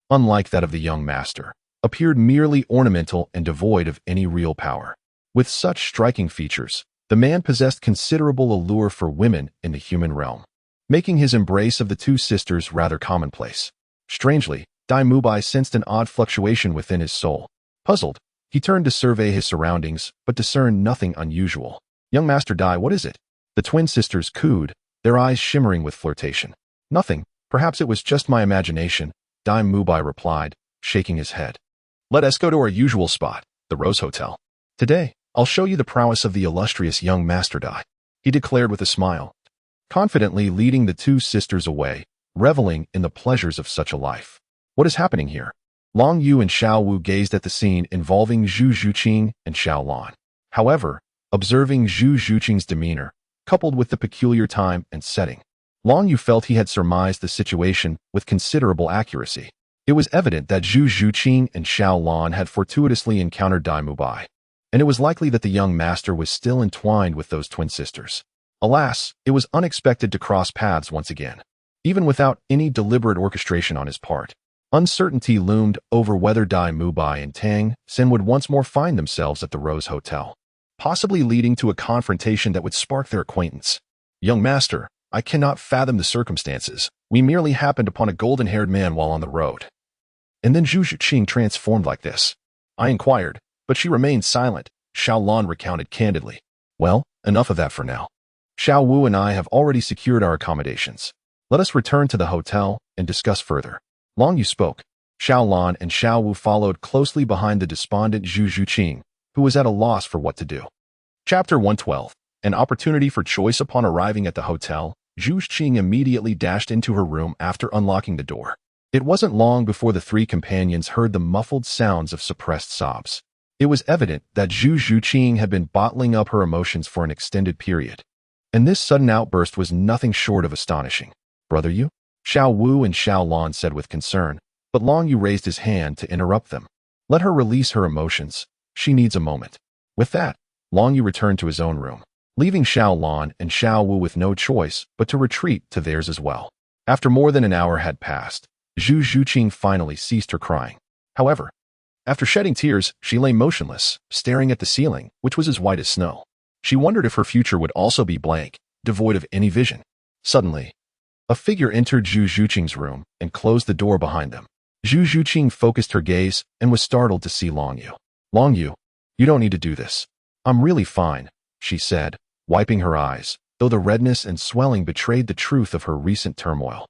unlike that of the young master, appeared merely ornamental and devoid of any real power. With such striking features, the man possessed considerable allure for women in the human realm, making his embrace of the 2 sisters rather commonplace. Strangely, Dai Mubai sensed an odd fluctuation within his soul. Puzzled, he turned to survey his surroundings, but discerned nothing unusual. Young Master Dai, what is it? The twin sisters cooed, their eyes shimmering with flirtation. Nothing. Perhaps it was just my imagination, Dai Mubai replied, shaking his head. Let us go to our usual spot, the Rose Hotel. Today, I'll show you the prowess of the illustrious young Master Dai, he declared with a smile. Confidently leading the 2 sisters away, reveling in the pleasures of such a life. What is happening here? Long Yu and Xiao Wu gazed at the scene involving Zhu Zhuqing and Xiao Lan. However, observing Zhu Zhuqing's demeanor, coupled with the peculiar time and setting, Long Yu felt he had surmised the situation with considerable accuracy. It was evident that Zhu Zhuqing and Xiao Lan had fortuitously encountered Dai Mubai, and it was likely that the young master was still entwined with those twin sisters. Alas, it was unexpected to cross paths once again. Even without any deliberate orchestration on his part, uncertainty loomed over whether Dai Mubai and Tang San would once more find themselves at the Rose Hotel, possibly leading to a confrontation that would spark their acquaintance. Young master, I cannot fathom the circumstances. We merely happened upon a golden-haired man while on the road. And then Zhu Zhuqing transformed like this. I inquired, but she remained silent, Xiao Lan recounted candidly. Well, enough of that for now. Xiao Wu and I have already secured our accommodations. Let us return to the hotel and discuss further. Long Yu spoke. Xiao Lan and Xiao Wu followed closely behind the despondent Zhu Zhuqing, who was at a loss for what to do. Chapter 112. An opportunity for choice. Upon arriving at the hotel, Zhu Zhuqing immediately dashed into her room after unlocking the door. It wasn't long before the three companions heard the muffled sounds of suppressed sobs. It was evident that Zhu Zhuqing had been bottling up her emotions for an extended period. And this sudden outburst was nothing short of astonishing. Brother Yu? Xiao Wu and Xiao Lan said with concern, but Long Yu raised his hand to interrupt them. Let her release her emotions. She needs a moment. With that, Long Yu returned to his own room, leaving Xiao Lan and Xiao Wu with no choice but to retreat to theirs as well. After more than an hour had passed, Zhu Zhuqing finally ceased her crying. However, after shedding tears, she lay motionless, staring at the ceiling, which was as white as snow. She wondered if her future would also be blank, devoid of any vision. Suddenly, a figure entered Zhu Zhuqing's room and closed the door behind them. Zhu Zhuqing focused her gaze and was startled to see Long Yu. Long Yu, you don't need to do this. I'm really fine, she said, wiping her eyes, though the redness and swelling betrayed the truth of her recent turmoil.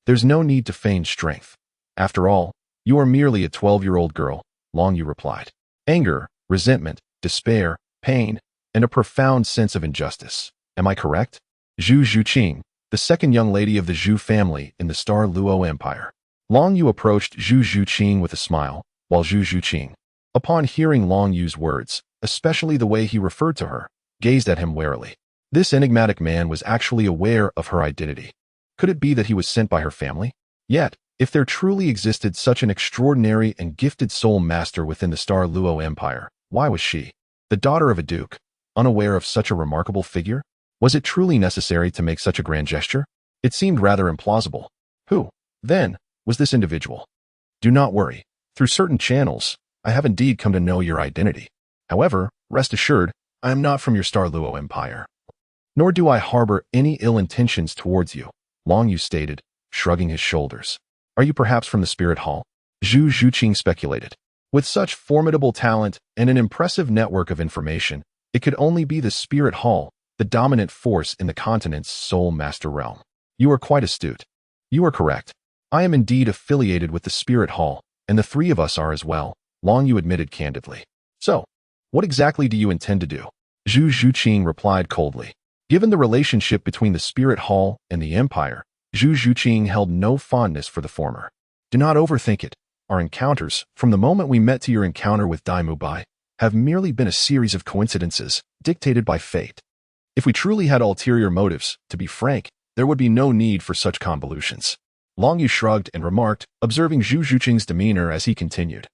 There's no need to feign strength. After all, you are merely a 12-year-old girl, Long Yu replied. Anger, resentment, despair, pain, and a profound sense of injustice. Am I correct? Zhu Zhuqing, the second young lady of the Zhu family in the Star Luo Empire. Long Yu approached Zhu Zhuqing with a smile, while Zhu Zhuqing, upon hearing Long Yu's words, especially the way he referred to her, gazed at him warily. This enigmatic man was actually aware of her identity. Could it be that he was sent by her family? Yet, if there truly existed such an extraordinary and gifted soul master within the Star Luo Empire, why was she, the daughter of a duke, unaware of such a remarkable figure? Was it truly necessary to make such a grand gesture? It seemed rather implausible. Who, then, was this individual? Do not worry. Through certain channels, I have indeed come to know your identity. However, rest assured, I am not from your Star Luo Empire. Nor do I harbor any ill intentions towards you, Long Yu stated, shrugging his shoulders. Are you perhaps from the Spirit Hall? Zhu Zhuqing speculated. With such formidable talent and an impressive network of information, it could only be the Spirit Hall, the dominant force in the continent's soul master realm. You are quite astute. You are correct. I am indeed affiliated with the Spirit Hall, and the three of us are as well, Long Yu admitted candidly. So, what exactly do you intend to do? Zhu Zhuqing replied coldly. Given the relationship between the Spirit Hall and the Empire, Zhu Zhuqing held no fondness for the former. Do not overthink it. Our encounters, from the moment we met to your encounter with Dai Mubai, have merely been a series of coincidences, dictated by fate. If we truly had ulterior motives, to be frank, there would be no need for such convolutions. Long Yu shrugged and remarked, observing Zhu Zhuqing's demeanor as he continued.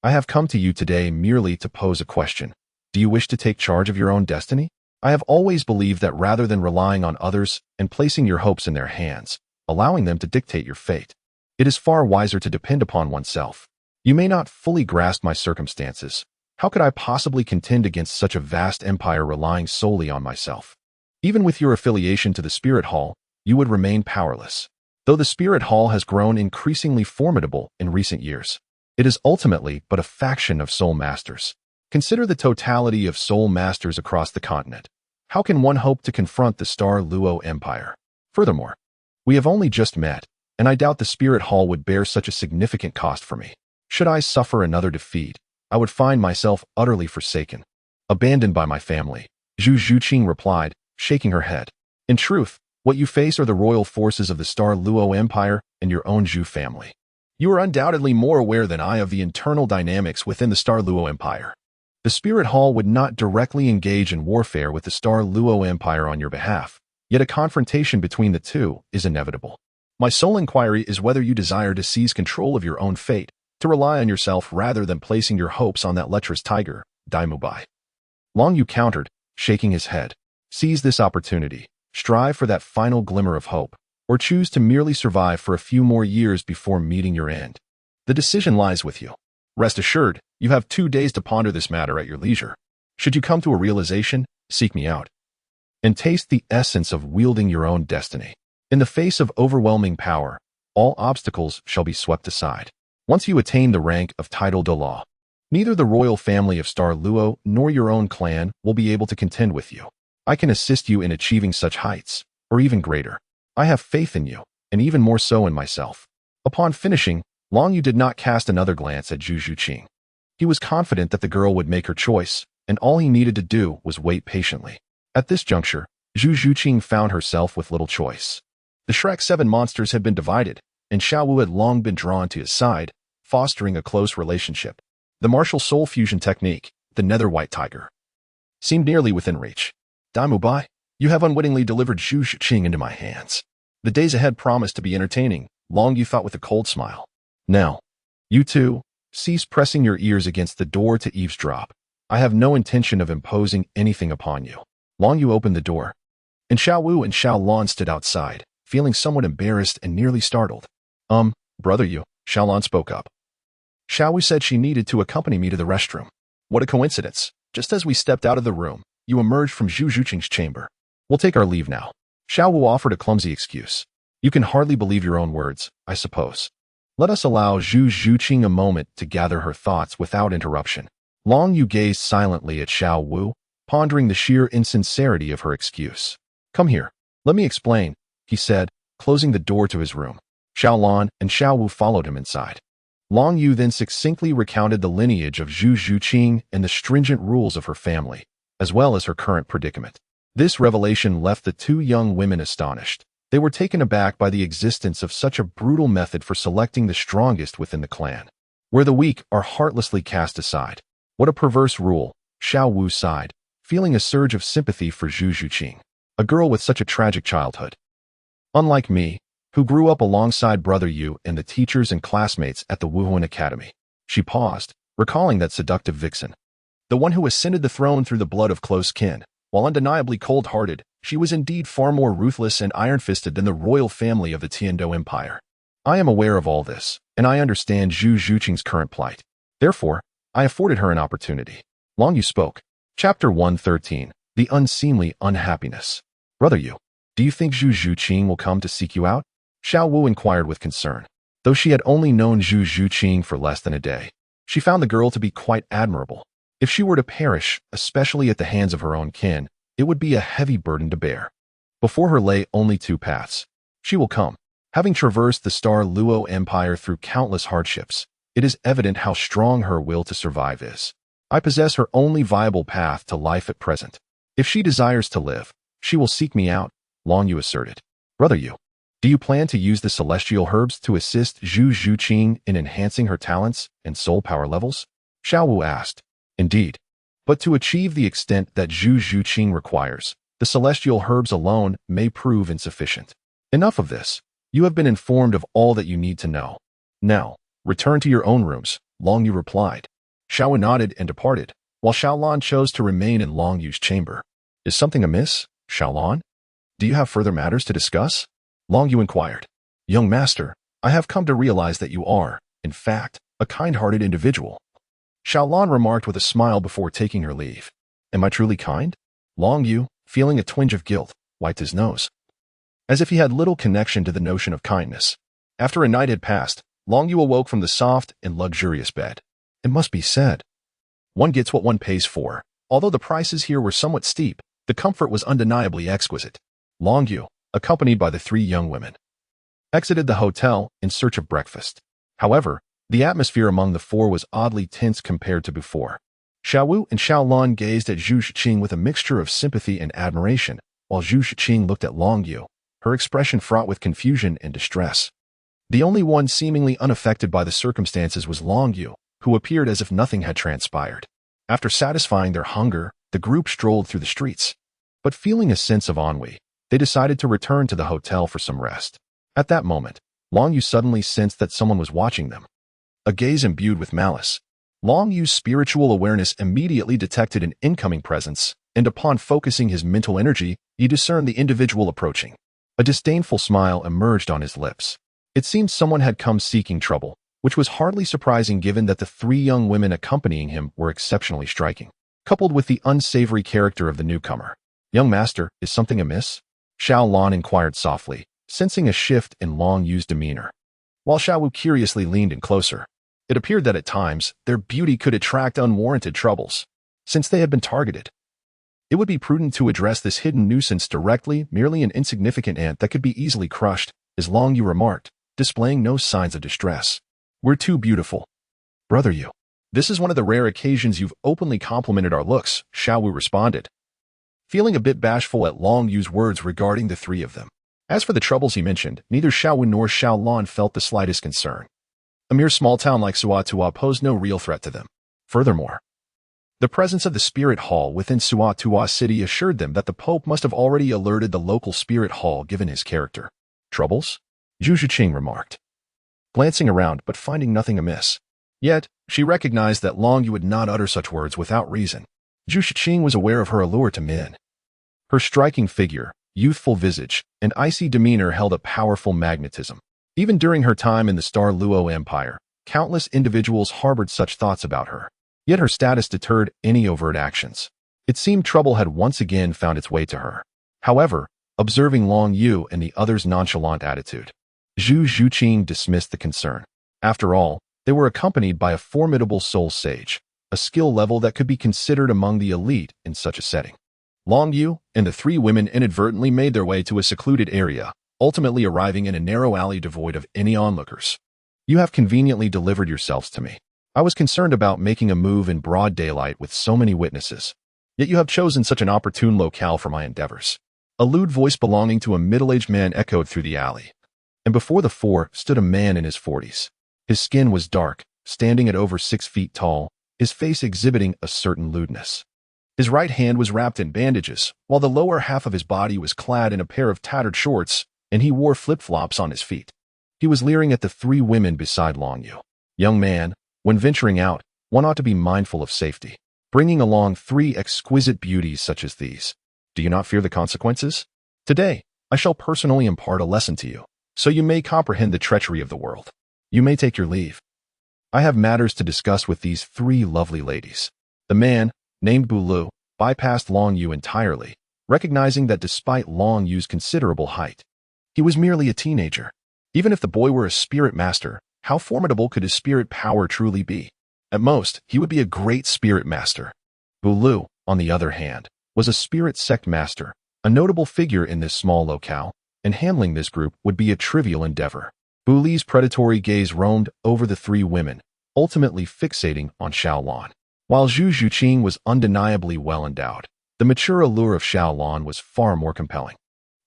I have come to you today merely to pose a question. Do you wish to take charge of your own destiny? I have always believed that rather than relying on others and placing your hopes in their hands, allowing them to dictate your fate, it is far wiser to depend upon oneself. You may not fully grasp my circumstances. How could I possibly contend against such a vast empire relying solely on myself? Even with your affiliation to the Spirit Hall, you would remain powerless. Though the Spirit Hall has grown increasingly formidable in recent years, it is ultimately but a faction of soul masters. Consider the totality of soul masters across the continent. How can one hope to confront the Star Luo Empire? Furthermore, we have only just met, and I doubt the Spirit Hall would bear such a significant cost for me. Should I suffer another defeat, I would find myself utterly forsaken, abandoned by my family, Zhu Zhuqing replied, shaking her head. In truth, What you face are the royal forces of the Star Luo Empire and your own Zhu family. You are undoubtedly more aware than I of the internal dynamics within the Star Luo Empire. The Spirit Hall would not directly engage in warfare with the Star Luo Empire on your behalf, yet a confrontation between the two is inevitable. My sole inquiry is whether you desire to seize control of your own fate, to rely on yourself rather than placing your hopes on that lecherous tiger, Daimubai. Long Yu countered, shaking his head. Seize this opportunity, strive for that final glimmer of hope, or choose to merely survive for a few more years before meeting your end. The decision lies with you. Rest assured, you have 2 days to ponder this matter at your leisure. Should you come to a realization, seek me out. And taste the essence of wielding your own destiny. In the face of overwhelming power, all obstacles shall be swept aside. Once you attain the rank of title de law, neither the royal family of Star Luo nor your own clan will be able to contend with you. I can assist you in achieving such heights, or even greater. I have faith in you, and even more so in myself. Upon finishing, Long Yu did not cast another glance at Zhu Zhuqing. He was confident that the girl would make her choice, and all he needed to do was wait patiently. At this juncture, Zhu Zhuqing found herself with little choice. The Shrek 7 monsters had been divided, and Xiao Wu had long been drawn to his side, fostering a close relationship. The martial soul fusion technique, the Nether White Tiger, seemed nearly within reach. Daimubai, you have unwittingly delivered Zhu Zhuqing into my hands. The days ahead promised to be entertaining, Long Yu thought with a cold smile. Now, you two, cease pressing your ears against the door to eavesdrop. I have no intention of imposing anything upon you. Long Yu opened the door, and Xiao Wu and Xiao Lan stood outside, feeling somewhat embarrassed and nearly startled. Brother Yu, Xiao Lan spoke up. Xiao Wu said she needed to accompany me to the restroom. What a coincidence. Just as we stepped out of the room, you emerged from Zhu Zhuqing's chamber. We'll take our leave now. Xiao Wu offered a clumsy excuse. You can hardly believe your own words, I suppose. Let us allow Zhu Zhuqing a moment to gather her thoughts without interruption. Long Yu gazed silently at Xiao Wu, pondering the sheer insincerity of her excuse. Come here. Let me explain, he said, closing the door to his room. Xiao Lan and Xiao Wu followed him inside. Long Yu then succinctly recounted the lineage of Zhu Zhuqing and the stringent rules of her family, as well as her current predicament. This revelation left the two young women astonished. They were taken aback by the existence of such a brutal method for selecting the strongest within the clan, where the weak are heartlessly cast aside. What a perverse rule, Xiao Wu sighed, feeling a surge of sympathy for Zhu Zhuqing, a girl with such a tragic childhood. Unlike me, who grew up alongside Brother Yu and the teachers and classmates at the Wuhuan Academy. She paused, recalling that seductive vixen. The one who ascended the throne through the blood of close kin. While undeniably cold-hearted, she was indeed far more ruthless and iron-fisted than the royal family of the Tiando Empire. I am aware of all this, and I understand Zhu Zhuqing's current plight. Therefore, I afforded her an opportunity. Long Yu spoke. Chapter 113, The Unseemly Unhappiness. Brother Yu, do you think Zhu Zhuqing will come to seek you out? Xiao Wu inquired with concern. Though she had only known Zhu Zhuqing for less than a day, she found the girl to be quite admirable. If she were to perish, especially at the hands of her own kin, it would be a heavy burden to bear. Before her lay only two paths. She will come. Having traversed the Star Luo Empire through countless hardships, it is evident how strong her will to survive is. I possess her only viable path to life at present. If she desires to live, she will seek me out, Long Yu asserted. Brother Yu, do you plan to use the celestial herbs to assist Zhu Zhuqing in enhancing her talents and soul power levels? Xiao Wu asked. Indeed. But to achieve the extent that Zhu Zhuqing requires, the celestial herbs alone may prove insufficient. Enough of this. You have been informed of all that you need to know. Now, return to your own rooms, Long Yu replied. Xiao Wu nodded and departed, while Xiao Lan chose to remain in Long Yu's chamber. Is something amiss, Xiao Lan? Do you have further matters to discuss? Long Yu inquired. Young master, I have come to realize that you are, in fact, a kind-hearted individual. Xiao Lan remarked with a smile before taking her leave. Am I truly kind? Long Yu, feeling a twinge of guilt, wiped his nose, as if he had little connection to the notion of kindness. After a night had passed, Long Yu awoke from the soft and luxurious bed. It must be said, one gets what one pays for. Although the prices here were somewhat steep, the comfort was undeniably exquisite. Long Yu, accompanied by the three young women, exited the hotel in search of breakfast. However, the atmosphere among the four was oddly tense compared to before. Xiao Wu and Xiao Lan gazed at Zhu Zhuqing with a mixture of sympathy and admiration, while Zhu Zhuqing looked at Long Yu, her expression fraught with confusion and distress. The only one seemingly unaffected by the circumstances was Long Yu, who appeared as if nothing had transpired. After satisfying their hunger, the group strolled through the streets. But feeling a sense of ennui, they decided to return to the hotel for some rest. At that moment, Long Yu suddenly sensed that someone was watching them. A gaze imbued with malice. Long Yu's spiritual awareness immediately detected an incoming presence, and upon focusing his mental energy, he discerned the individual approaching. A disdainful smile emerged on his lips. It seemed someone had come seeking trouble, which was hardly surprising given that the three young women accompanying him were exceptionally striking. Coupled with the unsavory character of the newcomer. "Young master, is something amiss?" Xiaolang inquired softly, sensing a shift in Long Yu's demeanor. While Xiaowu curiously leaned in closer, it appeared that at times, their beauty could attract unwarranted troubles. Since they had been targeted, it would be prudent to address this hidden nuisance directly, merely an insignificant ant that could be easily crushed, as Long Yu remarked, displaying no signs of distress. "We're too beautiful. Brother Yu. This is one of the rare occasions you've openly complimented our looks," Xiaowu responded, feeling a bit bashful at Long Yu's words regarding the three of them. As for the troubles he mentioned, neither Xiaowu nor Xiaolan felt the slightest concern. A mere small town like Suatua posed no real threat to them. Furthermore, the presence of the spirit hall within Suatua city assured them that the Pope must have already alerted the local spirit hall given his character. "Troubles?" Zhu Zhiqing remarked, glancing around but finding nothing amiss. Yet, she recognized that Long Yu would not utter such words without reason. Zhu Zhiqing was aware of her allure to men. Her striking figure, youthful visage, and icy demeanor held a powerful magnetism. Even during her time in the Star Luo Empire, countless individuals harbored such thoughts about her. Yet her status deterred any overt actions. It seemed trouble had once again found its way to her. However, observing Long Yu and the others' nonchalant attitude, Zhu Zhiqing dismissed the concern. After all, they were accompanied by a formidable soul sage, a skill level that could be considered among the elite in such a setting. Long Yu and the three women inadvertently made their way to a secluded area, ultimately arriving in a narrow alley devoid of any onlookers. "You have conveniently delivered yourselves to me. I was concerned about making a move in broad daylight with so many witnesses. Yet you have chosen such an opportune locale for my endeavors." A lewd voice belonging to a middle-aged man echoed through the alley. And before the four stood a man in his 40s. His skin was dark, standing at over 6 feet tall, his face exhibiting a certain lewdness. His right hand was wrapped in bandages, while the lower half of his body was clad in a pair of tattered shorts, and he wore flip-flops on his feet. He was leering at the three women beside Long Yu. "Young man, when venturing out, one ought to be mindful of safety. Bringing along 3 exquisite beauties such as these. Do you not fear the consequences? Today, I shall personally impart a lesson to you, so you may comprehend the treachery of the world. You may take your leave. I have matters to discuss with these 3 lovely ladies." The man, named Douluo, bypassed Long Yu entirely, recognizing that despite Long Yu's considerable height, he was merely a teenager. Even if the boy were a spirit master, how formidable could his spirit power truly be? At most, he would be a great spirit master. Douluo, on the other hand, was a spirit sect master, a notable figure in this small locale, and handling this group would be a trivial endeavor. Buli's predatory gaze roamed over the 3 women, ultimately fixating on Xiaolan. While Zhu Zhiqing was undeniably well endowed, the mature allure of Xiaolan was far more compelling.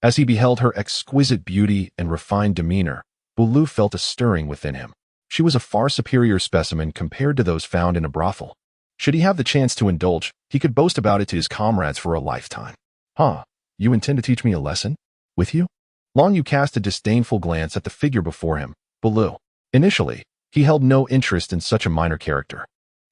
As he beheld her exquisite beauty and refined demeanor, Douluo felt a stirring within him. She was a far superior specimen compared to those found in a brothel. Should he have the chance to indulge, he could boast about it to his comrades for a lifetime. "Huh, you intend to teach me a lesson? With you?" Long Yu cast a disdainful glance at the figure before him, Douluo. Initially, he held no interest in such a minor character.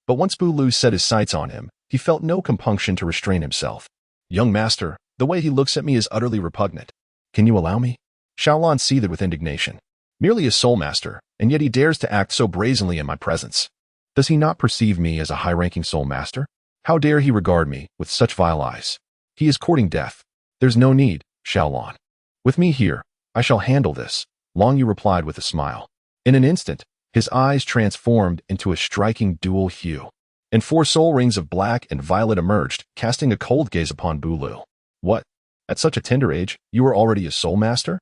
But once Douluo set his sights on him, he felt no compunction to restrain himself. "Young master, the way he looks at me is utterly repugnant. Can you allow me?" Xiaolan seethed with indignation. "Merely a soul master, and yet he dares to act so brazenly in my presence. Does he not perceive me as a high-ranking soul master? How dare he regard me with such vile eyes? He is courting death. There's no need, Xiaolan. With me here, I shall handle this," Long Yu replied with a smile. In an instant, his eyes transformed into a striking dual hue, and 4 soul rings of black and violet emerged, casting a cold gaze upon Douluo. "What? At such a tender age, you are already a soul master?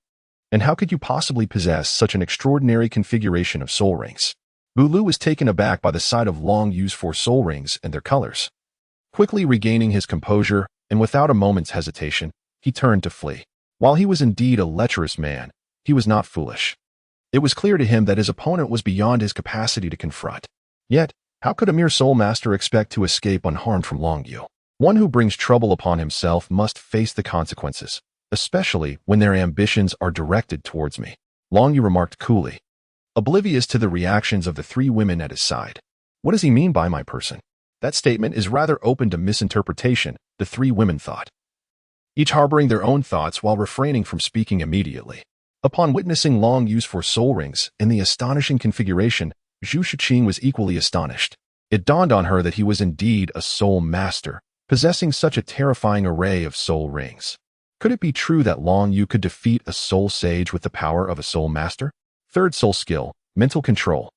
And how could you possibly possess such an extraordinary configuration of soul rings?" Douluo was taken aback by the sight of Long Yu's 4 soul rings and their colors. Quickly regaining his composure, and without a moment's hesitation, he turned to flee. While he was indeed a lecherous man, he was not foolish. It was clear to him that his opponent was beyond his capacity to confront. Yet, how could a mere soul master expect to escape unharmed from Long Yu? One who brings trouble upon himself must face the consequences, especially when their ambitions are directed towards me, Long Yu remarked coolly, oblivious to the reactions of the three women at his side. What does he mean by my person? That statement is rather open to misinterpretation, the three women thought, each harboring their own thoughts while refraining from speaking immediately. Upon witnessing Long Yu's 4 soul rings in the astonishing configuration, Zhu Shiqing was equally astonished. It dawned on her that he was indeed a soul master, possessing such a terrifying array of soul rings. Could it be true that Long Yu could defeat a soul sage with the power of a soul master? Third soul skill, mental control.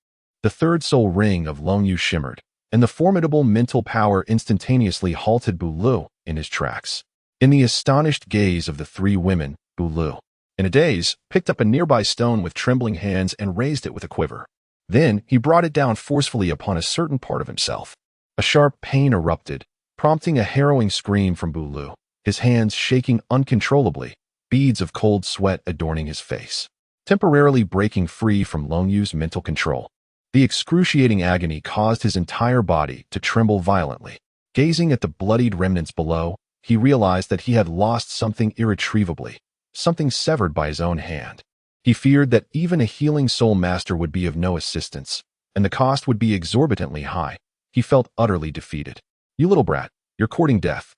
The third soul ring of Long Yu shimmered, and the formidable mental power instantaneously halted Douluo in his tracks. In the astonished gaze of the three women, Douluo, in a daze, picked up a nearby stone with trembling hands and raised it with a quiver. Then he brought it down forcefully upon a certain part of himself. A sharp pain erupted, prompting a harrowing scream from Douluo, his hands shaking uncontrollably, beads of cold sweat adorning his face. Temporarily breaking free from Long Yu's mental control, the excruciating agony caused his entire body to tremble violently. Gazing at the bloodied remnants below, he realized that he had lost something irretrievably, something severed by his own hand. He feared that even a healing soul master would be of no assistance, and the cost would be exorbitantly high. He felt utterly defeated. You little brat, you're courting death.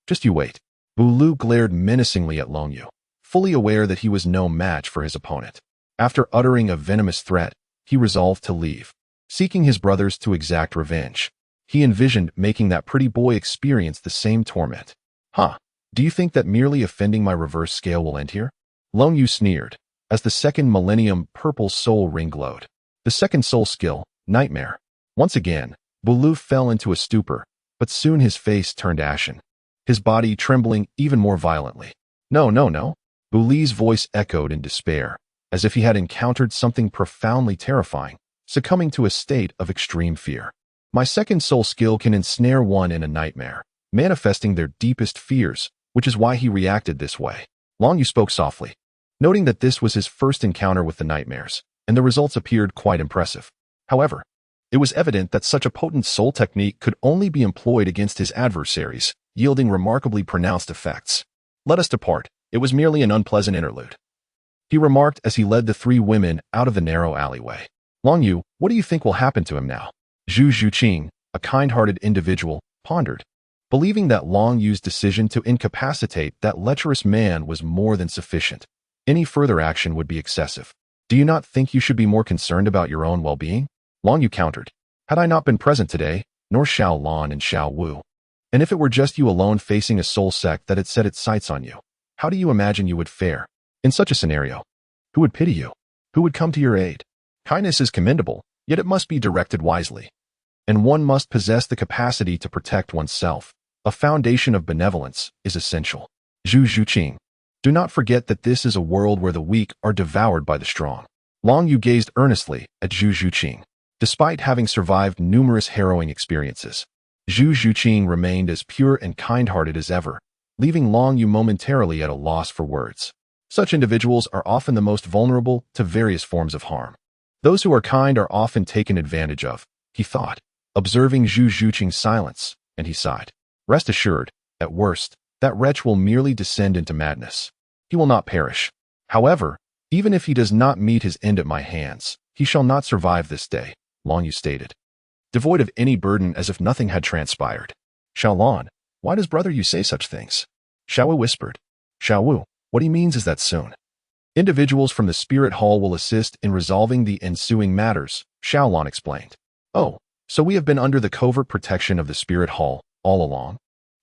Just you wait. Douluo glared menacingly at Long Yu, fully aware that he was no match for his opponent. After uttering a venomous threat, he resolved to leave, seeking his brothers to exact revenge. He envisioned making that pretty boy experience the same torment. Huh, do you think that merely offending my reverse scale will end here? Long Yu sneered, as the second millennium purple soul ring glowed. The second soul skill, nightmare. Once again, Douluo fell into a stupor, but soon his face turned ashen, his body trembling even more violently. No. Douluo's voice echoed in despair, as if he had encountered something profoundly terrifying, succumbing to a state of extreme fear. My second soul skill can ensnare one in a nightmare, manifesting their deepest fears, which is why he reacted this way. Long Yu spoke softly, noting that this was his first encounter with the nightmares, and the results appeared quite impressive. However, it was evident that such a potent soul technique could only be employed against his adversaries, yielding remarkably pronounced effects. Let us depart. It was merely an unpleasant interlude, he remarked as he led the three women out of the narrow alleyway. Long Yu, what do you think will happen to him now? Zhu Shiqing, a kind-hearted individual, pondered, believing that Long Yu's decision to incapacitate that lecherous man was more than sufficient. Any further action would be excessive. Do you not think you should be more concerned about your own well-being? Long Yu countered. Had I not been present today, nor Xiaolan and Xiao Wu, and if it were just you alone facing a soul sect that had set its sights on you, how do you imagine you would fare? In such a scenario, who would pity you? Who would come to your aid? Kindness is commendable, yet it must be directed wisely. And one must possess the capacity to protect oneself. A foundation of benevolence is essential. Zhu Shiqing, do not forget that this is a world where the weak are devoured by the strong. Long Yu gazed earnestly at Zhu Shiqing. Despite having survived numerous harrowing experiences, Zhu Shiqing remained as pure and kind-hearted as ever, leaving Long Yu momentarily at a loss for words. Such individuals are often the most vulnerable to various forms of harm. Those who are kind are often taken advantage of, he thought, observing Zhu Shiqing's silence, and he sighed. Rest assured, at worst, that wretch will merely descend into madness. He will not perish. However, even if he does not meet his end at my hands, he shall not survive this day, Long Yu stated, devoid of any burden as if nothing had transpired. Xiaolan, why does brother Yu say such things? Xiao Wu whispered. Xiao Wu, what he means is that soon individuals from the spirit hall will assist in resolving the ensuing matters, Xiaolan explained. Oh, so we have been under the covert protection of the spirit hall all along?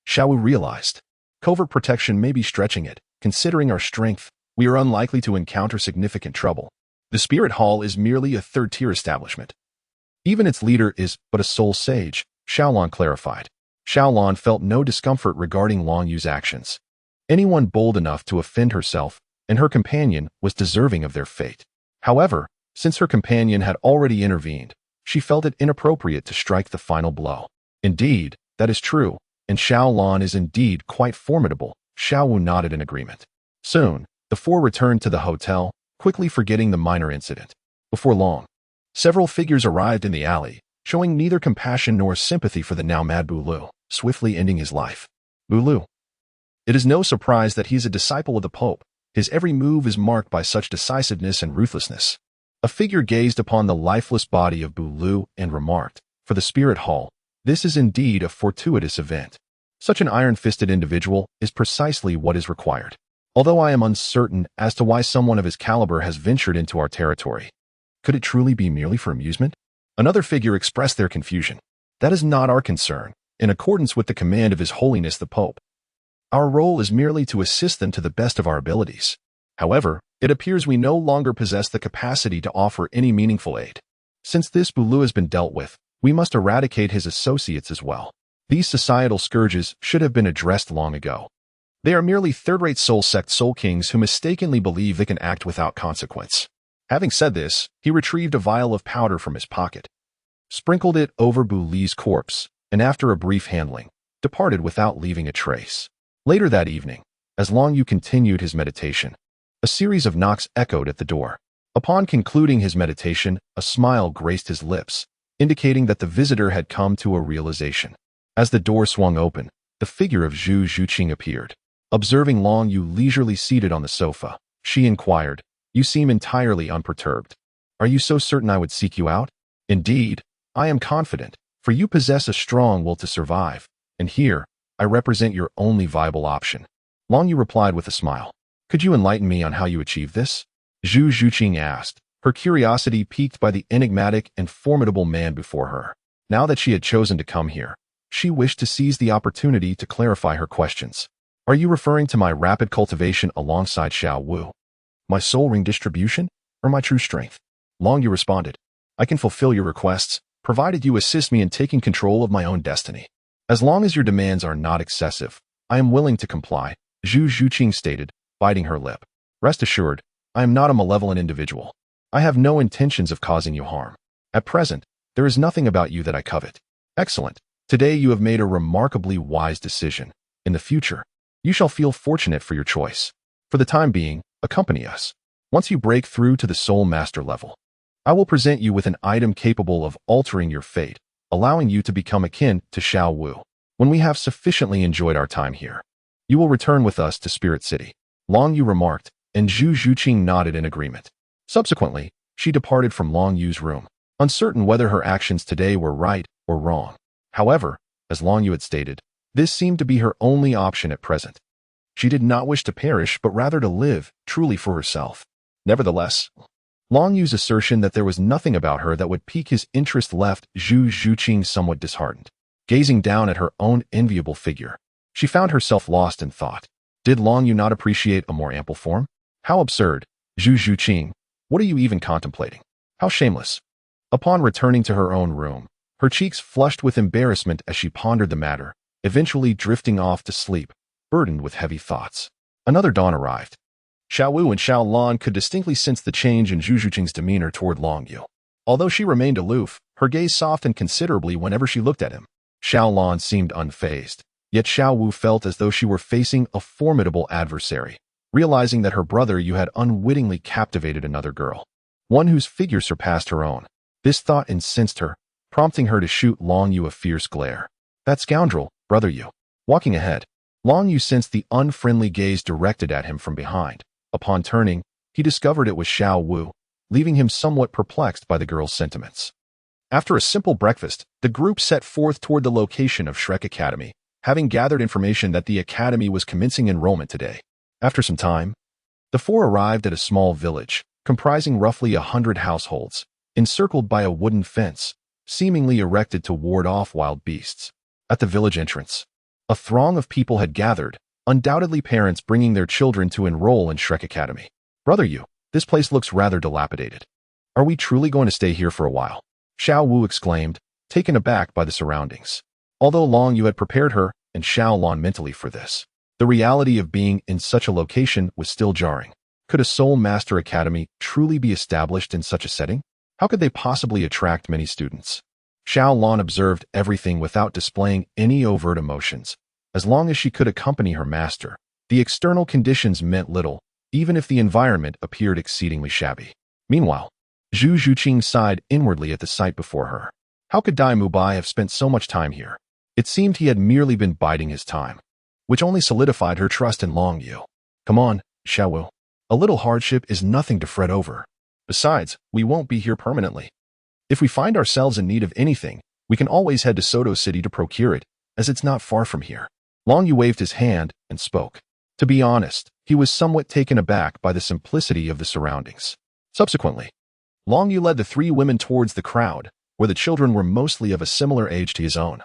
Xiao Wu realized. Covert protection may be stretching it. Considering our strength, we are unlikely to encounter significant trouble. The spirit hall is merely a third-tier establishment. Even its leader is but a soul sage, Xiaolan clarified. Xiaolan felt no discomfort regarding Long Yu's actions. Anyone bold enough to offend herself and her companion was deserving of their fate. However, since her companion had already intervened, she felt it inappropriate to strike the final blow. Indeed, that is true, and Xiaolan is indeed quite formidable. Xiao Wu nodded in agreement. Soon, the four returned to the hotel, quickly forgetting the minor incident. Before long, several figures arrived in the alley, showing neither compassion nor sympathy for the now mad Douluo, swiftly ending his life. Douluo. It is no surprise that he is a disciple of the Pope. His every move is marked by such decisiveness and ruthlessness. A figure gazed upon the lifeless body of Douluo and remarked, "For the spirit hall, this is indeed a fortuitous event. Such an iron-fisted individual is precisely what is required. Although I am uncertain as to why someone of his caliber has ventured into our territory. Could it truly be merely for amusement?" Another figure expressed their confusion. "That is not our concern, in accordance with the command of His Holiness the Pope. Our role is merely to assist them to the best of our abilities. However, it appears we no longer possess the capacity to offer any meaningful aid. Since this Douluo has been dealt with, we must eradicate his associates as well. These societal scourges should have been addressed long ago. They are merely third-rate soul sect soul kings who mistakenly believe they can act without consequence." Having said this, he retrieved a vial of powder from his pocket, sprinkled it over Douluo's corpse, and after a brief handling, departed without leaving a trace. Later that evening, as Long Yu continued his meditation, a series of knocks echoed at the door. Upon concluding his meditation, a smile graced his lips, indicating that the visitor had come to a realization. As the door swung open, the figure of Zhu Zhuqing appeared. Observing Long Yu leisurely seated on the sofa, she inquired, "You seem entirely unperturbed. Are you so certain I would seek you out?" "Indeed, I am confident, for you possess a strong will to survive, and here, I represent your only viable option." Long Yu replied with a smile. "Could you enlighten me on how you achieve this?" Zhu Zhuqing asked, her curiosity piqued by the enigmatic and formidable man before her. Now that she had chosen to come here, she wished to seize the opportunity to clarify her questions. "Are you referring to my rapid cultivation alongside Xiao Wu, my soul ring distribution, or my true strength?" Long Yu responded, "I can fulfill your requests, provided you assist me in taking control of my own destiny. As long as your demands are not excessive, I am willing to comply," Zhu Zhuqing stated, biting her lip. "Rest assured, I am not a malevolent individual. I have no intentions of causing you harm. At present, there is nothing about you that I covet." "Excellent. Today you have made a remarkably wise decision. In the future, you shall feel fortunate for your choice. For the time being, accompany us. Once you break through to the Soul Master level, I will present you with an item capable of altering your fate, allowing you to become akin to Xiao Wu. When we have sufficiently enjoyed our time here, you will return with us to Spirit City." Long Yu remarked, and Zhu Zhuqing nodded in agreement. Subsequently, she departed from Long Yu's room, uncertain whether her actions today were right or wrong. However, as Long Yu had stated, this seemed to be her only option at present. She did not wish to perish, but rather to live, truly for herself. Nevertheless, Long Yu's assertion that there was nothing about her that would pique his interest left Zhu Zhuqing somewhat disheartened. Gazing down at her own enviable figure, she found herself lost in thought. Did Long Yu not appreciate a more ample form? How absurd! Zhu Zhuqing, what are you even contemplating? How shameless! Upon returning to her own room, her cheeks flushed with embarrassment as she pondered the matter, eventually drifting off to sleep, burdened with heavy thoughts. Another dawn arrived. Xiao Wu and Xiao Lan could distinctly sense the change in Zhu Zhuqing's demeanor toward Long Yu. Although she remained aloof, her gaze softened considerably whenever she looked at him. Xiao Lan seemed unfazed, yet Xiao Wu felt as though she were facing a formidable adversary, realizing that her brother Yu had unwittingly captivated another girl, one whose figure surpassed her own. This thought incensed her, prompting her to shoot Long Yu a fierce glare. "That scoundrel, Brother Yu." Walking ahead, Long Yu sensed the unfriendly gaze directed at him from behind. Upon turning, he discovered it was Xiao Wu, leaving him somewhat perplexed by the girl's sentiments. After a simple breakfast, the group set forth toward the location of Shrek Academy, having gathered information that the academy was commencing enrollment today. After some time, the four arrived at a small village, comprising roughly 100 households, encircled by a wooden fence, seemingly erected to ward off wild beasts. At the village entrance, a throng of people had gathered, undoubtedly parents bringing their children to enroll in Shrek Academy. "Brother Yu, this place looks rather dilapidated. Are we truly going to stay here for a while?" Xiao Wu exclaimed, taken aback by the surroundings. Although Long Yu had prepared her and Xiao Lan mentally for this, the reality of being in such a location was still jarring. Could a Soul Master Academy truly be established in such a setting? How could they possibly attract many students? Xiao Lan observed everything without displaying any overt emotions. As long as she could accompany her master, The external conditions meant little, even if the environment appeared exceedingly shabby. Meanwhile, Zhu Zhuqing sighed inwardly at the sight before her. How could Dai Mubai have spent so much time here? It seemed he had merely been biding his time, which only solidified her trust in Long Yu. Come on, Xiaowu. A little hardship is nothing to fret over. Besides, we won't be here permanently. If we find ourselves in need of anything, we can always head to Soto City to procure it, as it's not far from here. Long Yu waved his hand and spoke. To be honest, he was somewhat taken aback by the simplicity of the surroundings. Subsequently, Long Yu led the three women towards the crowd, where the children were mostly of a similar age to his own,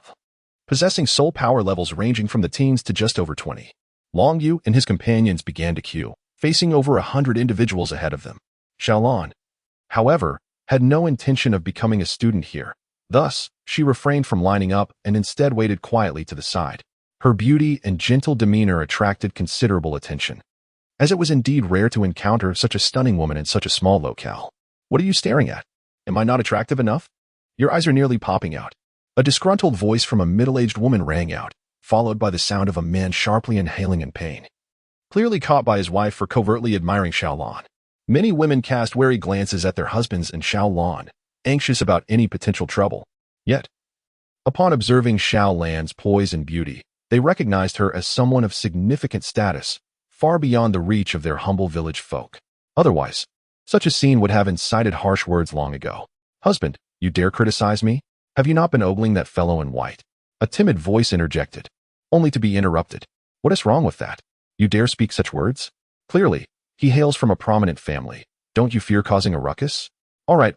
possessing soul power levels ranging from the teens to just over 20. Long Yu and his companions began to queue, facing over 100 individuals ahead of them. Xiaolan, however, had no intention of becoming a student here. Thus, she refrained from lining up and instead waited quietly to the side. Her beauty and gentle demeanor attracted considerable attention, as it was indeed rare to encounter such a stunning woman in such a small locale. What are you staring at? Am I not attractive enough? Your eyes are nearly popping out. A disgruntled voice from a middle-aged woman rang out, followed by the sound of a man sharply inhaling in pain. Clearly caught by his wife for covertly admiring Xiaolan, many women cast wary glances at their husbands and Xiaolan, anxious about any potential trouble. Yet, upon observing Xiaolan's poise and beauty, they recognized her as someone of significant status, far beyond the reach of their humble village folk. Otherwise, such a scene would have incited harsh words long ago. Husband, you dare criticize me? Have you not been ogling that fellow in white? A timid voice interjected, only to be interrupted. What is wrong with that? You dare speak such words? Clearly, he hails from a prominent family. Don't you fear causing a ruckus? All right.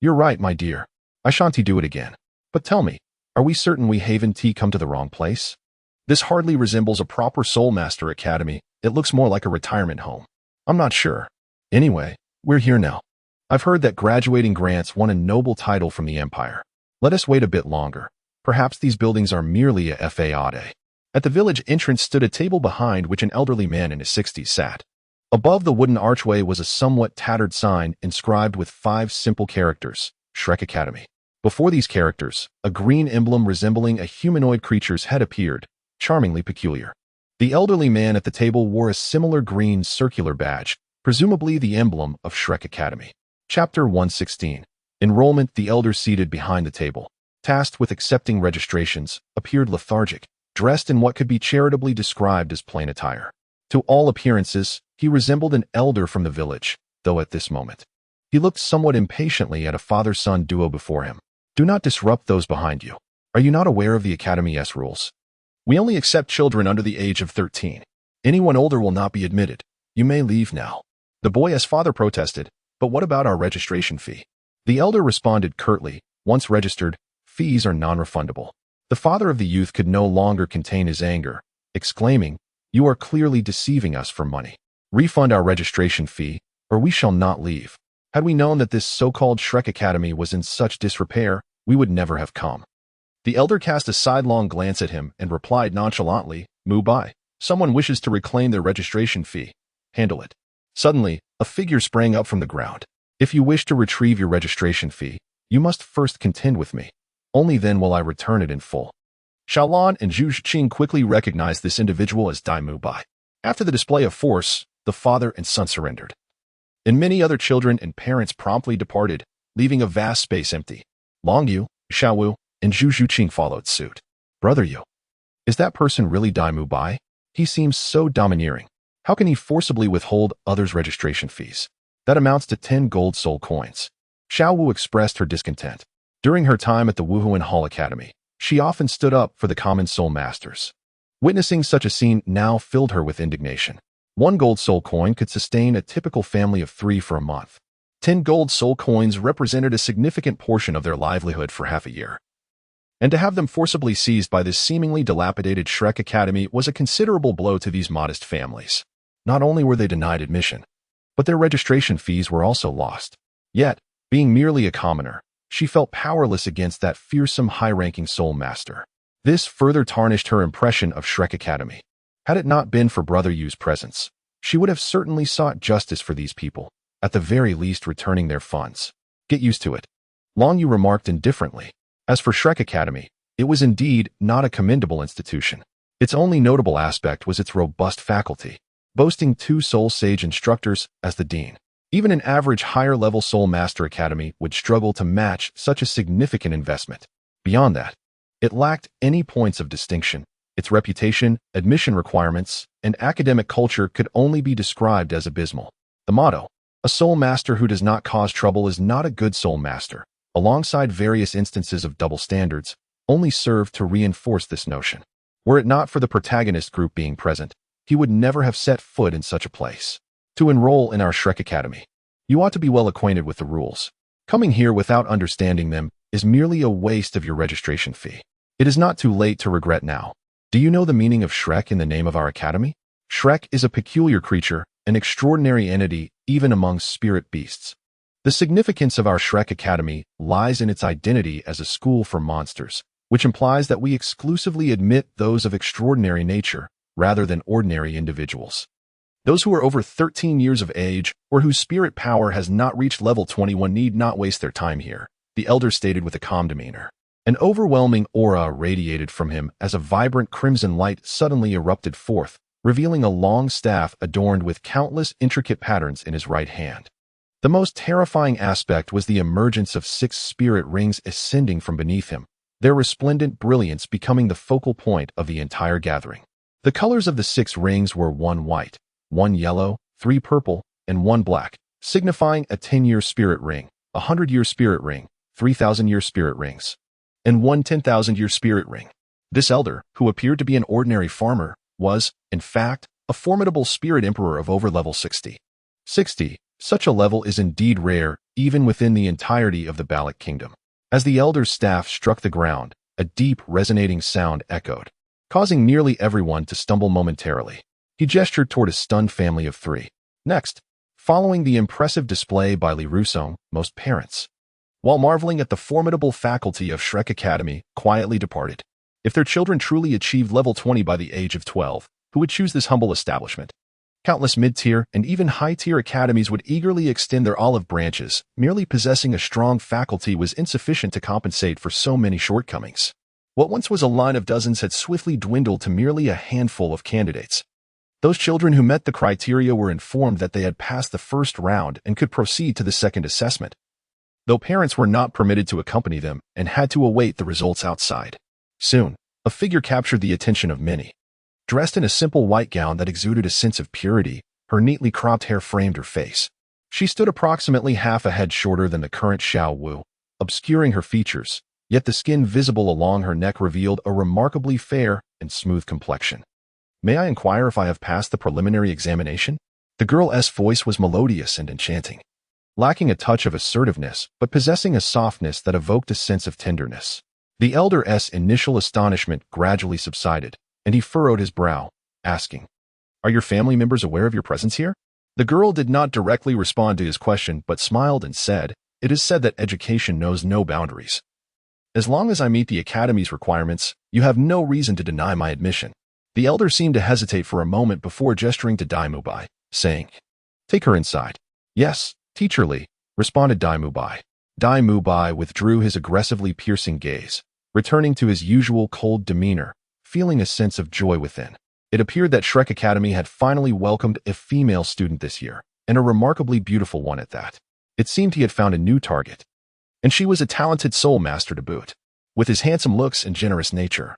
You're right, my dear. I shan't do it again. But tell me, are we certain we haven't come to the wrong place? This hardly resembles a proper Soulmaster Academy. It looks more like a retirement home. I'm not sure. Anyway, we're here now. I've heard that graduating grants won a noble title from the Empire. Let us wait a bit longer. Perhaps these buildings are merely a fade. At the village entrance stood a table behind which an elderly man in his 60s sat. Above the wooden archway was a somewhat tattered sign inscribed with 5 simple characters, Shrek Academy. Before these characters, a green emblem resembling a humanoid creature's head appeared, charmingly peculiar. The elderly man at the table wore a similar green circular badge, presumably the emblem of Shrek Academy. Chapter 116. Enrollment. The elder seated behind the table, tasked with accepting registrations, appeared lethargic, dressed in what could be charitably described as plain attire. To all appearances, he resembled an elder from the village, though at this moment, he looked somewhat impatiently at a father-son duo before him. Do not disrupt those behind you. Are you not aware of the Academy's rules? We only accept children under the age of 13. Anyone older will not be admitted. You may leave now. The boy's father protested, but what about our registration fee? The elder responded curtly, once registered, fees are non-refundable. The father of the youth could no longer contain his anger, exclaiming, you are clearly deceiving us for money. Refund our registration fee, or we shall not leave. Had we known that this so-called Shrek Academy was in such disrepair, we would never have come. The elder cast a sidelong glance at him and replied nonchalantly, Mubai, someone wishes to reclaim their registration fee. Handle it. Suddenly, a figure sprang up from the ground. If you wish to retrieve your registration fee, you must first contend with me. Only then will I return it in full. Xiaolan and Zhu Zhuqing quickly recognized this individual as Dai Mubai. After the display of force, the father and son surrendered, and many other children and parents promptly departed, leaving a vast space empty. Long Yu, Xiaowu, and Zhu Zhuqing followed suit. Brother Yu, is that person really Dai Mubai? He seems so domineering. How can he forcibly withhold others' registration fees? That amounts to 10 gold soul coins. Xiaowu expressed her discontent. During her time at the Wuhuan Hall Academy, she often stood up for the common soul masters. Witnessing such a scene now filled her with indignation. 1 gold soul coin could sustain a typical family of 3 for a month. 10 gold soul coins represented a significant portion of their livelihood for half a year. And to have them forcibly seized by this seemingly dilapidated Shrek Academy was a considerable blow to these modest families. Not only were they denied admission, but their registration fees were also lost. Yet, being merely a commoner, she felt powerless against that fearsome high-ranking soul master. This further tarnished her impression of Shrek Academy. Had it not been for Brother Yu's presence, she would have certainly sought justice for these people, at the very least returning their funds. Get used to it. Long Yu remarked indifferently. As for Shrek Academy, it was indeed not a commendable institution. Its only notable aspect was its robust faculty, boasting 2 Soul Sage instructors as the dean. Even an average higher-level Soul Master Academy would struggle to match such a significant investment. Beyond that, it lacked any points of distinction. Its reputation, admission requirements, and academic culture could only be described as abysmal. The motto, "A Soul Master who does not cause trouble is not a good Soul Master," alongside various instances of double standards, only served to reinforce this notion. Were it not for the protagonist group being present, he would never have set foot in such a place. To enroll in our Shrek Academy, you ought to be well acquainted with the rules. Coming here without understanding them is merely a waste of your registration fee. It is not too late to regret now. Do you know the meaning of Shrek in the name of our academy? Shrek is a peculiar creature, an extraordinary entity even amongst spirit beasts. The significance of our Shrek Academy lies in its identity as a school for monsters, which implies that we exclusively admit those of extraordinary nature rather than ordinary individuals. Those who are over 13 years of age or whose spirit power has not reached level 21 need not waste their time here, the elder stated with a calm demeanor. An overwhelming aura radiated from him as a vibrant crimson light suddenly erupted forth, revealing a long staff adorned with countless intricate patterns in his right hand. The most terrifying aspect was the emergence of 6 spirit rings ascending from beneath him, their resplendent brilliance becoming the focal point of the entire gathering. The colors of the 6 rings were 1 white, 1 yellow, 3 purple, and 1 black, signifying a 10-year spirit ring, a 100-year spirit ring, 3,000-year spirit rings, and 1 10,000-year spirit ring. This elder, who appeared to be an ordinary farmer, was, in fact, a formidable spirit emperor of over level 60. Such a level is indeed rare, even within the entirety of the Balak Kingdom. As the elder's staff struck the ground, a deep, resonating sound echoed, causing nearly everyone to stumble momentarily. He gestured toward a stunned family of 3. Next, following the impressive display by Li Rusong, most parents, while marveling at the formidable faculty of Shrek Academy, quietly departed. If their children truly achieved level 20 by the age of 12, who would choose this humble establishment? Countless mid-tier and even high-tier academies would eagerly extend their olive branches. Merely possessing a strong faculty was insufficient to compensate for so many shortcomings. What once was a line of dozens had swiftly dwindled to merely a handful of candidates. Those children who met the criteria were informed that they had passed the first round and could proceed to the second assessment, though parents were not permitted to accompany them and had to await the results outside. Soon, a figure captured the attention of many. Dressed in a simple white gown that exuded a sense of purity, her neatly cropped hair framed her face. She stood approximately half a head shorter than the current Xiao Wu, obscuring her features, yet the skin visible along her neck revealed a remarkably fair and smooth complexion. "May I inquire if I have passed the preliminary examination?" The girl's voice was melodious and enchanting, lacking a touch of assertiveness but possessing a softness that evoked a sense of tenderness. The elder's initial astonishment gradually subsided, and he furrowed his brow, asking, "Are your family members aware of your presence here?" The girl did not directly respond to his question but smiled and said, "It is said that education knows no boundaries. As long as I meet the academy's requirements, you have no reason to deny my admission." The elder seemed to hesitate for a moment before gesturing to Dai Mubai, saying, "Take her inside." "Yes, Teacher Li," responded Dai Mubai. Dai Mubai withdrew his aggressively piercing gaze, returning to his usual cold demeanor, feeling a sense of joy within. It appeared that Shrek Academy had finally welcomed a female student this year, and a remarkably beautiful one at that. It seemed he had found a new target, and she was a talented soul master to boot. With his handsome looks and generous nature,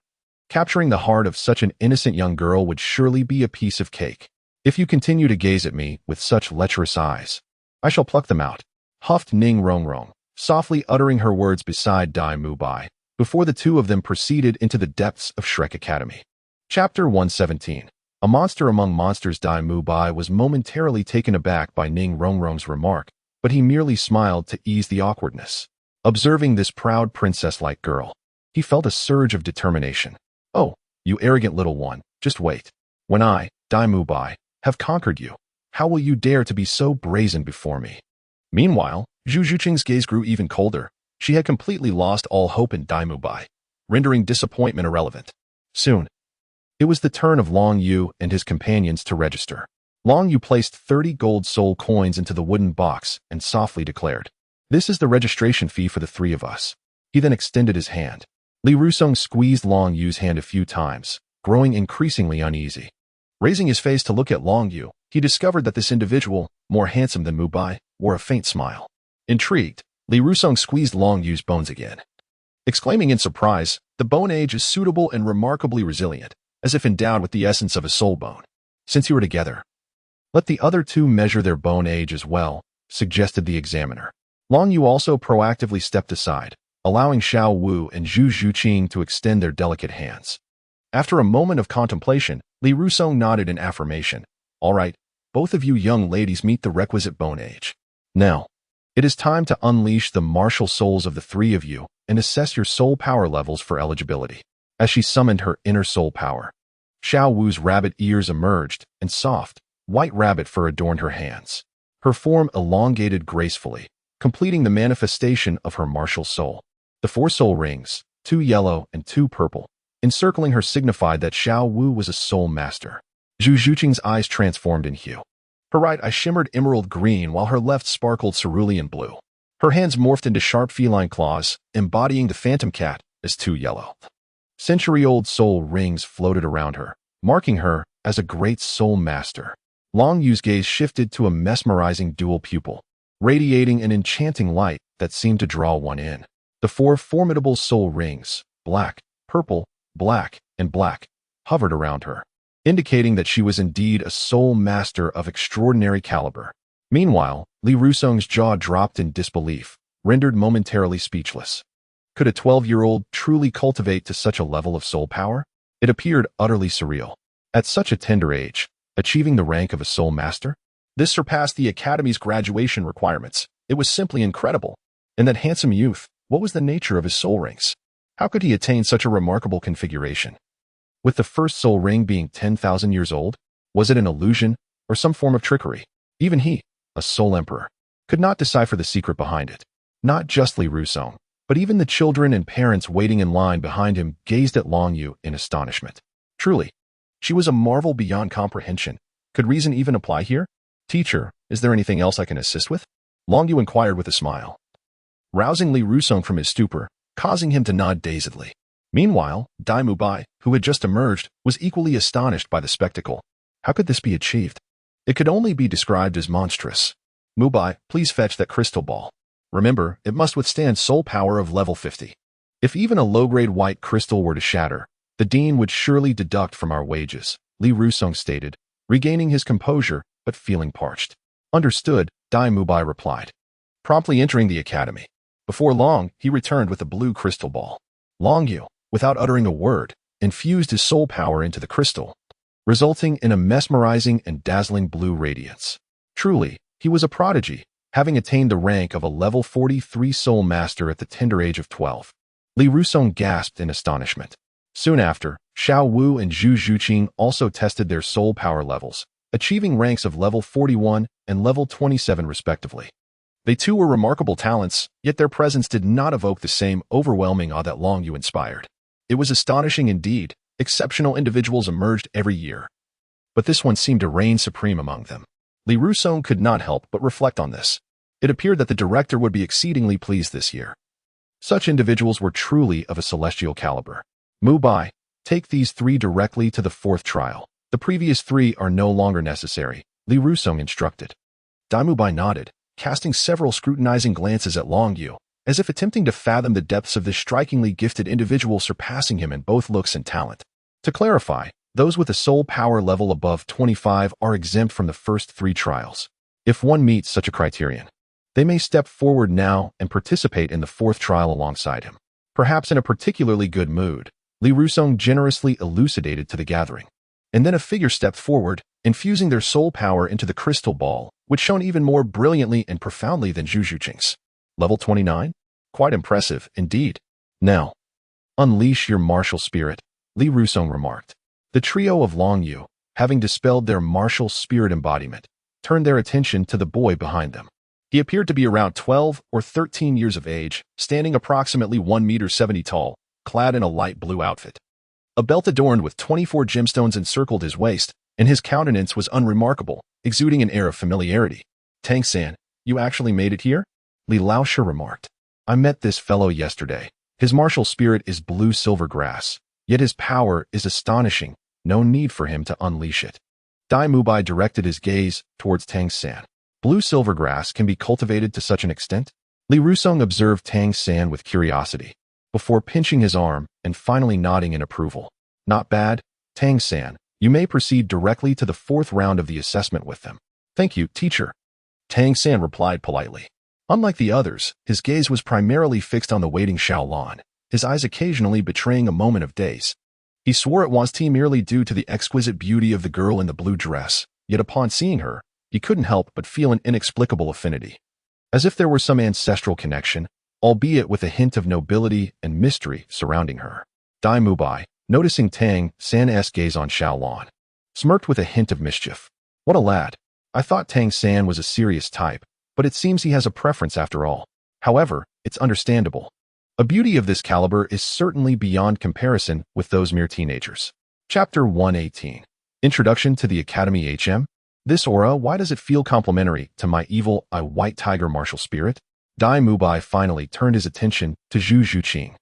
capturing the heart of such an innocent young girl would surely be a piece of cake. "If you continue to gaze at me with such lecherous eyes, I shall pluck them out," huffed Ning Rongrong, softly uttering her words beside Dai Mubai, before the two of them proceeded into the depths of Shrek Academy. Chapter 117. A Monster Among Monsters. Dai Mubai was momentarily taken aback by Ning Rongrong's remark, but he merely smiled to ease the awkwardness. Observing this proud princess-like girl, he felt a surge of determination. "Oh, you arrogant little one, just wait. When I, Dai Mubai, have conquered you, how will you dare to be so brazen before me?" Meanwhile, Zhu Zhuqing's gaze grew even colder. She had completely lost all hope in Dai Mubai, rendering disappointment irrelevant. Soon, it was the turn of Long Yu and his companions to register. Long Yu placed 30 gold soul coins into the wooden box and softly declared, "This is the registration fee for the 3 of us." He then extended his hand. Li Rusong squeezed Long Yu's hand a few times, growing increasingly uneasy. Raising his face to look at Long Yu, he discovered that this individual, more handsome than Mu Bai, wore a faint smile. Intrigued, Li Rusong squeezed Long Yu's bones again. Exclaiming in surprise, the bone age is suitable and remarkably resilient, as if endowed with the essence of a soul bone. Since you are together, let the other two measure their bone age as well, suggested the examiner. Long Yu also proactively stepped aside, allowing Xiao Wu and Zhu Zhuqing to extend their delicate hands. After a moment of contemplation, Li Rusong nodded in affirmation. All right, both of you young ladies meet the requisite bone age. Now, it is time to unleash the martial souls of the three of you and assess your soul power levels for eligibility. As she summoned her inner soul power, Xiao Wu's rabbit ears emerged, and soft, white rabbit fur adorned her hands. Her form elongated gracefully, completing the manifestation of her martial soul. The 4 soul rings, 2 yellow and 2 purple, encircling her signified that Xiao Wu was a soul master. Zhu Zhuqing's eyes transformed in hue. Her right eye shimmered emerald green while her left sparkled cerulean blue. Her hands morphed into sharp feline claws, embodying the phantom cat as 2 yellow. Century-old soul rings floated around her, marking her as a great soul master. Long Yu's gaze shifted to a mesmerizing dual pupil, radiating an enchanting light that seemed to draw one in. The 4 formidable soul rings, black, purple, black, and black, hovered around her, indicating that she was indeed a soul master of extraordinary caliber. Meanwhile, Li Rusong's jaw dropped in disbelief, rendered momentarily speechless. Could a 12-year-old truly cultivate to such a level of soul power? It appeared utterly surreal. At such a tender age, achieving the rank of a soul master? This surpassed the Academy's graduation requirements. It was simply incredible. And that handsome youth, what was the nature of his soul rings? How could he attain such a remarkable configuration? With the first soul ring being 10,000 years old, was it an illusion or some form of trickery? Even he, a soul emperor, could not decipher the secret behind it. Not just Li Rusong, but even the children and parents waiting in line behind him gazed at Long Yu in astonishment. Truly, she was a marvel beyond comprehension. Could reason even apply here? Teacher, is there anything else I can assist with? Long Yu inquired with a smile, rousing Li Rusong from his stupor, causing him to nod dazedly. Meanwhile, Dai Mu Bai, who had just emerged, was equally astonished by the spectacle. How could this be achieved? It could only be described as monstrous. Mu Bai, please fetch that crystal ball. Remember, it must withstand soul power of level 50. If even a low-grade white crystal were to shatter, the dean would surely deduct from our wages, Li Rusong stated, regaining his composure but feeling parched. Understood, Dai Mu Bai replied, promptly entering the academy. Before long, he returned with a blue crystal ball. Long Yu, without uttering a word, infused his soul power into the crystal, resulting in a mesmerizing and dazzling blue radiance. Truly, he was a prodigy, having attained the rank of a level 43 soul master at the tender age of 12. Li Rusong gasped in astonishment. Soon after, Xiao Wu and Zhu Zhuqing also tested their soul power levels, achieving ranks of level 41 and level 27 respectively. They too were remarkable talents, yet their presence did not evoke the same overwhelming awe that Long Yu inspired. It was astonishing indeed. Exceptional individuals emerged every year, but this one seemed to reign supreme among them. Li Rusong could not help but reflect on this. It appeared that the director would be exceedingly pleased this year. Such individuals were truly of a celestial caliber. Mu Bai, take these 3 directly to the 4th trial. The previous 3 are no longer necessary, Li Rusong instructed. Dai Mu Bai nodded, casting several scrutinizing glances at Long Yu, as if attempting to fathom the depths of this strikingly gifted individual surpassing him in both looks and talent. To clarify, those with a soul power level above 25 are exempt from the first 3 trials. If one meets such a criterion, they may step forward now and participate in the 4th trial alongside him. Perhaps in a particularly good mood, Li Rusong generously elucidated to the gathering. And then a figure stepped forward, infusing their soul power into the crystal ball, which shone even more brilliantly and profoundly than Zhu Zhuqing's. Level 29? Quite impressive, indeed. Now, unleash your martial spirit, Li Rusong remarked. The trio of Long Yu, having dispelled their martial spirit embodiment, turned their attention to the boy behind them. He appeared to be around 12 or 13 years of age, standing approximately 1.70 meters tall, clad in a light blue outfit. A belt adorned with 24 gemstones encircled his waist, and his countenance was unremarkable, exuding an air of familiarity. Tang San, you actually made it here? Li Laoshi remarked. I met this fellow yesterday. His martial spirit is blue silver grass. Yet his power is astonishing, no need for him to unleash it. Dai Mubai directed his gaze towards Tang San. Blue silvergrass can be cultivated to such an extent? Li Rusong observed Tang San with curiosity, before pinching his arm and finally nodding in approval. Not bad, Tang San. You may proceed directly to the 4th round of the assessment with them. Thank you, teacher. Tang San replied politely. Unlike the others, his gaze was primarily fixed on the waiting Xiaolang, his eyes occasionally betraying a moment of daze. He swore it was merely due to the exquisite beauty of the girl in the blue dress, yet upon seeing her, he couldn't help but feel an inexplicable affinity. As if there were some ancestral connection, albeit with a hint of nobility and mystery surrounding her. Dai Mubai, noticing Tang San's gaze on Xiaolang, smirked with a hint of mischief. What a lad. I thought Tang San was a serious type, but it seems he has a preference after all. However, it's understandable. A beauty of this caliber is certainly beyond comparison with those mere teenagers. Chapter 118. Introduction to the Academy HM? This aura, why does it feel complementary to my evil eye white tiger martial spirit? Dai Mubai finally turned his attention to Zhu Zhuqing,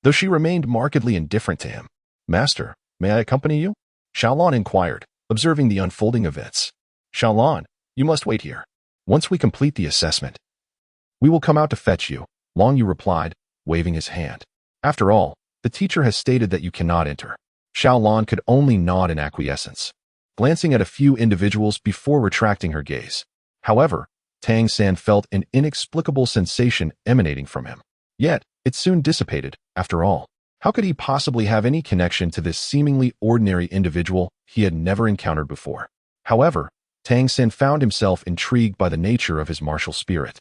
though she remained markedly indifferent to him. Master, may I accompany you? Xiaolan inquired, observing the unfolding events. Xiaolan, you must wait here. Once we complete the assessment, we will come out to fetch you, Long Yu replied, waving his hand. After all, the teacher has stated that you cannot enter. Xiaolan could only nod in acquiescence, glancing at a few individuals before retracting her gaze. However, Tang San felt an inexplicable sensation emanating from him. Yet, it soon dissipated, after all. How could he possibly have any connection to this seemingly ordinary individual he had never encountered before? However, Tang San found himself intrigued by the nature of his martial spirit,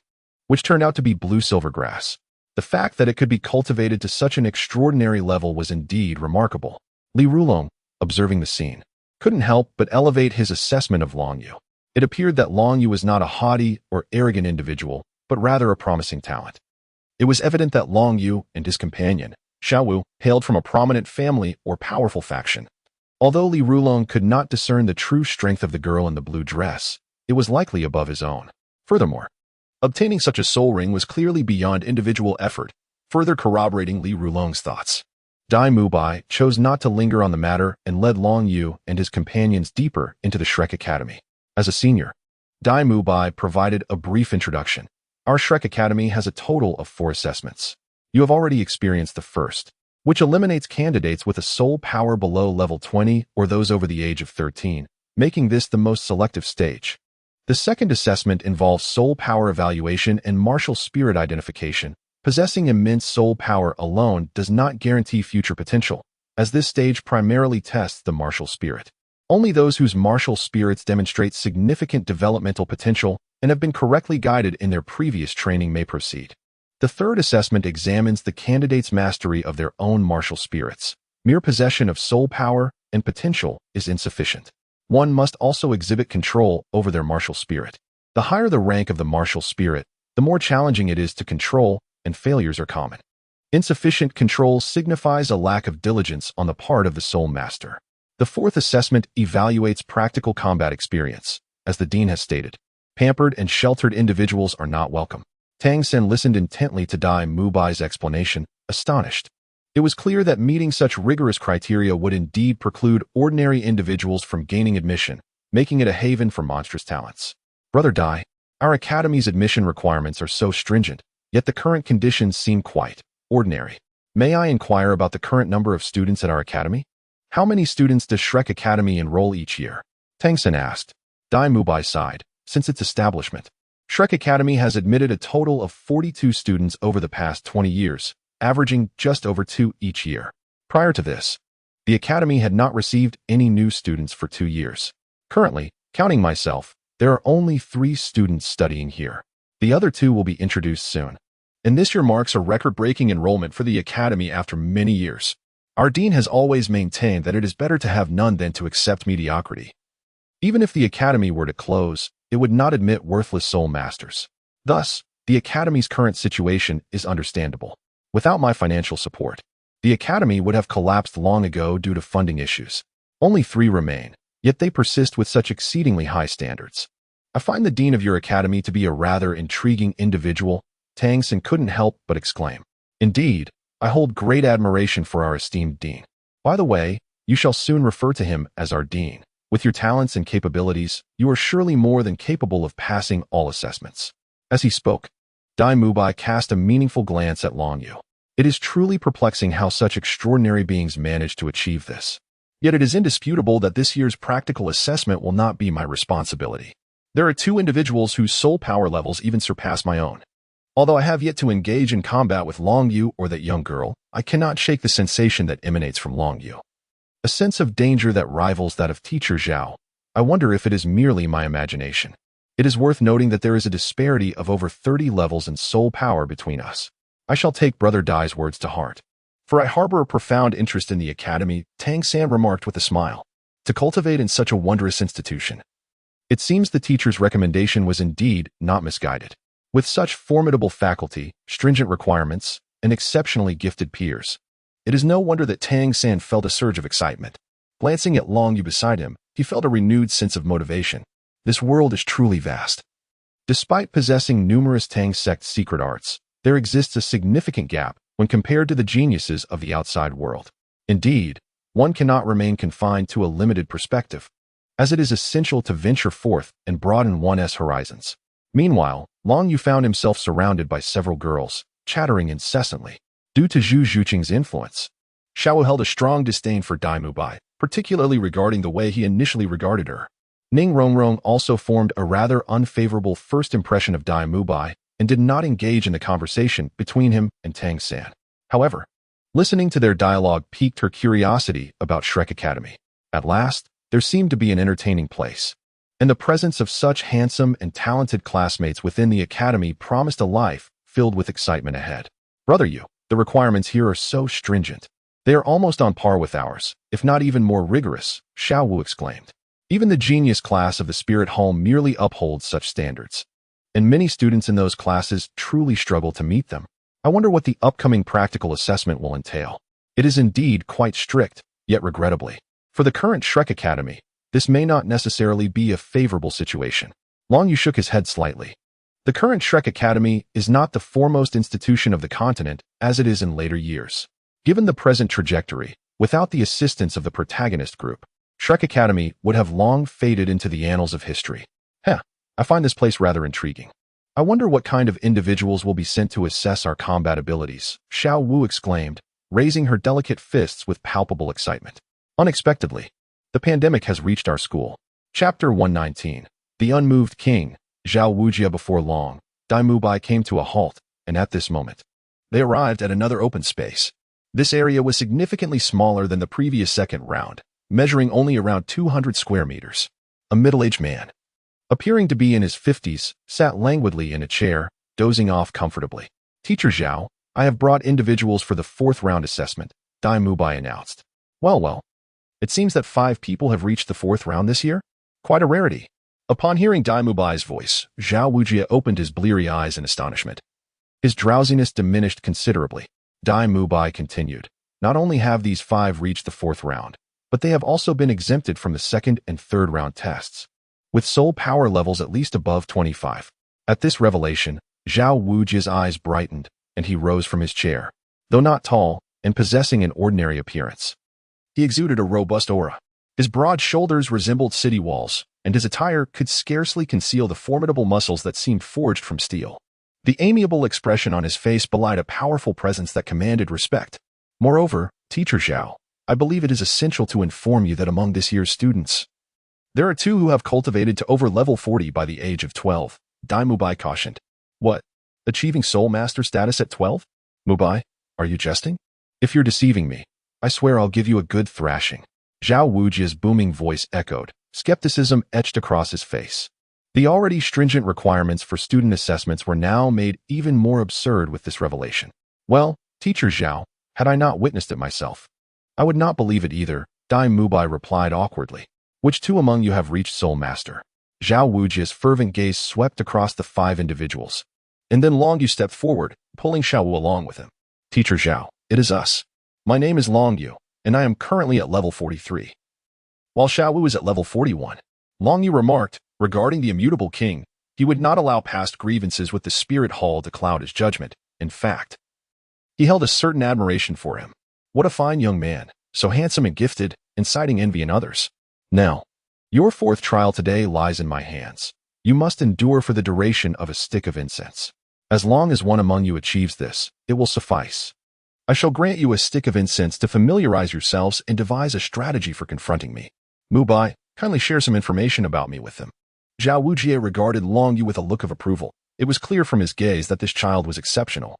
which turned out to be blue silvergrass. The fact that it could be cultivated to such an extraordinary level was indeed remarkable. Li Rulong, observing the scene, couldn't help but elevate his assessment of Long Yu. It appeared that Long Yu was not a haughty or arrogant individual, but rather a promising talent. It was evident that Long Yu and his companion, Xiaowu, hailed from a prominent family or powerful faction. Although Li Rulong could not discern the true strength of the girl in the blue dress, it was likely above his own. Furthermore, obtaining such a soul ring was clearly beyond individual effort, further corroborating Li Rulong's thoughts. Dai Mubai chose not to linger on the matter and led Long Yu and his companions deeper into the Shrek Academy. As a senior, Dai Mubai provided a brief introduction. Our Shrek Academy has a total of 4 assessments. You have already experienced the first, which eliminates candidates with a soul power below level 20 or those over the age of 13, making this the most selective stage. The second assessment involves soul power evaluation and martial spirit identification. Possessing immense soul power alone does not guarantee future potential, as this stage primarily tests the martial spirit. Only those whose martial spirits demonstrate significant developmental potential and have been correctly guided in their previous training may proceed. The third assessment examines the candidate's mastery of their own martial spirits. Mere possession of soul power and potential is insufficient. One must also exhibit control over their martial spirit. The higher the rank of the martial spirit, the more challenging it is to control, and failures are common. Insufficient control signifies a lack of diligence on the part of the soul master. The fourth assessment evaluates practical combat experience. As the dean has stated, pampered and sheltered individuals are not welcome. Tang San listened intently to Dai Mubai's explanation, astonished. It was clear that meeting such rigorous criteria would indeed preclude ordinary individuals from gaining admission, making it a haven for monstrous talents. Brother Dai, our academy's admission requirements are so stringent, yet the current conditions seem quite ordinary. May I inquire about the current number of students at our academy? How many students does Shrek Academy enroll each year? Tang San asked. Dai Mubai sighed. Since its establishment, Shrek Academy has admitted a total of 42 students over the past 20 years, averaging just over 2 each year. Prior to this, the academy had not received any new students for 2 years. Currently, counting myself, there are only 3 students studying here. The other 2 will be introduced soon. And this year marks a record-breaking enrollment for the academy after many years. Our dean has always maintained that it is better to have none than to accept mediocrity. Even if the academy were to close, it would not admit worthless soul masters. Thus, the academy's current situation is understandable. Without my financial support, the academy would have collapsed long ago due to funding issues. Only 3 remain, yet they persist with such exceedingly high standards. I find the dean of your academy to be a rather intriguing individual, Tang San couldn't help but exclaim. Indeed, I hold great admiration for our esteemed dean. By the way, you shall soon refer to him as our dean. With your talents and capabilities, you are surely more than capable of passing all assessments. As he spoke, Dai Mubai cast a meaningful glance at Long Yu. It is truly perplexing how such extraordinary beings manage to achieve this. Yet it is indisputable that this year's practical assessment will not be my responsibility. There are two individuals whose soul power levels even surpass my own. Although I have yet to engage in combat with Long Yu or that young girl, I cannot shake the sensation that emanates from Long Yu. A sense of danger that rivals that of Teacher Zhao. I wonder if it is merely my imagination. It is worth noting that there is a disparity of over 30 levels in soul power between us. I shall take Brother Dai's words to heart. For I harbor a profound interest in the academy, Tang San remarked with a smile. To cultivate in such a wondrous institution. It seems the teacher's recommendation was indeed not misguided. With such formidable faculty, stringent requirements, and exceptionally gifted peers, it is no wonder that Tang San felt a surge of excitement. Glancing at Long Yu beside him, he felt a renewed sense of motivation. This world is truly vast. Despite possessing numerous Tang sect secret arts, there exists a significant gap when compared to the geniuses of the outside world. Indeed, one cannot remain confined to a limited perspective, as it is essential to venture forth and broaden one's horizons. Meanwhile, Long Yu found himself surrounded by several girls, chattering incessantly. Due to Zhu Zhuqing's influence, Xiao held a strong disdain for Dai Mubai, particularly regarding the way he initially regarded her. Ning Rongrong also formed a rather unfavorable first impression of Dai Mubai and did not engage in the conversation between him and Tang San. However, listening to their dialogue piqued her curiosity about Shrek Academy. At last, there seemed to be an entertaining place, and the presence of such handsome and talented classmates within the academy promised a life filled with excitement ahead. Brother Yu, the requirements here are so stringent. They are almost on par with ours, if not even more rigorous, Xiao Wu exclaimed. Even the genius class of the Spirit Hall merely upholds such standards, and many students in those classes truly struggle to meet them. I wonder what the upcoming practical assessment will entail. It is indeed quite strict, yet regrettably. For the current Shrek Academy, this may not necessarily be a favorable situation. Long Yu shook his head slightly. The current Shrek Academy is not the foremost institution of the continent as it is in later years. Given the present trajectory, without the assistance of the protagonist group, Shrek Academy would have long faded into the annals of history. I find this place rather intriguing. I wonder what kind of individuals will be sent to assess our combat abilities, Xiao Wu exclaimed, raising her delicate fists with palpable excitement. Unexpectedly, the pandemic has reached our school. Chapter 119. The Unmoved King. Zhao Wujia. Before long, Dai Mubai came to a halt, and at this moment, they arrived at another open space. This area was significantly smaller than the previous second round, measuring only around 200 square meters. A middle-aged man, appearing to be in his 50s, sat languidly in a chair, dozing off comfortably. Teacher Zhao, I have brought individuals for the fourth round assessment, Dai Mubai announced. Well, it seems that 5 people have reached the fourth round this year? Quite a rarity. Upon hearing Dai Mubai's voice, Zhao Wujia opened his bleary eyes in astonishment. His drowsiness diminished considerably. Dai Mubai continued. Not only have these 5 reached the fourth round, but they have also been exempted from the second and third round tests, with soul power levels at least above 25. At this revelation, Zhao Wujia's eyes brightened, and he rose from his chair. Though not tall, and possessing an ordinary appearance, he exuded a robust aura. His broad shoulders resembled city walls, and his attire could scarcely conceal the formidable muscles that seemed forged from steel. The amiable expression on his face belied a powerful presence that commanded respect. Moreover, Teacher Zhao, I believe it is essential to inform you that among this year's students, there are 2 who have cultivated to over level 40 by the age of 12, Dai Mubai cautioned. What? Achieving Soul Master status at 12? Mubai, are you jesting? If you're deceiving me, I swear I'll give you a good thrashing. Zhao Wujia's booming voice echoed, skepticism etched across his face. The already stringent requirements for student assessments were now made even more absurd with this revelation. Well, Teacher Zhao, had I not witnessed it myself, I would not believe it either, Dai Mubai replied awkwardly. Which 2 among you have reached Soul Master? Zhao Wujia's fervent gaze swept across the 5 individuals. And then Long Yu stepped forward, pulling Xiao Wu along with him. Teacher Zhao, it is us. My name is Long Yu, and I am currently at level 43. While Xiao Wu is at level 41, Long Yu remarked, regarding the immutable king, he would not allow past grievances with the Spirit Hall to cloud his judgment. In fact, he held a certain admiration for him. What a fine young man. so handsome and gifted, inciting envy in others. Now, your fourth trial today lies in my hands. You must endure for the duration of a stick of incense. As long as one among you achieves this, it will suffice. I shall grant you a stick of incense to familiarize yourselves and devise a strategy for confronting me. Mubai, kindly share some information about me with them. Zhao Wujie regarded Long Yu with a look of approval. It was clear from his gaze that this child was exceptional,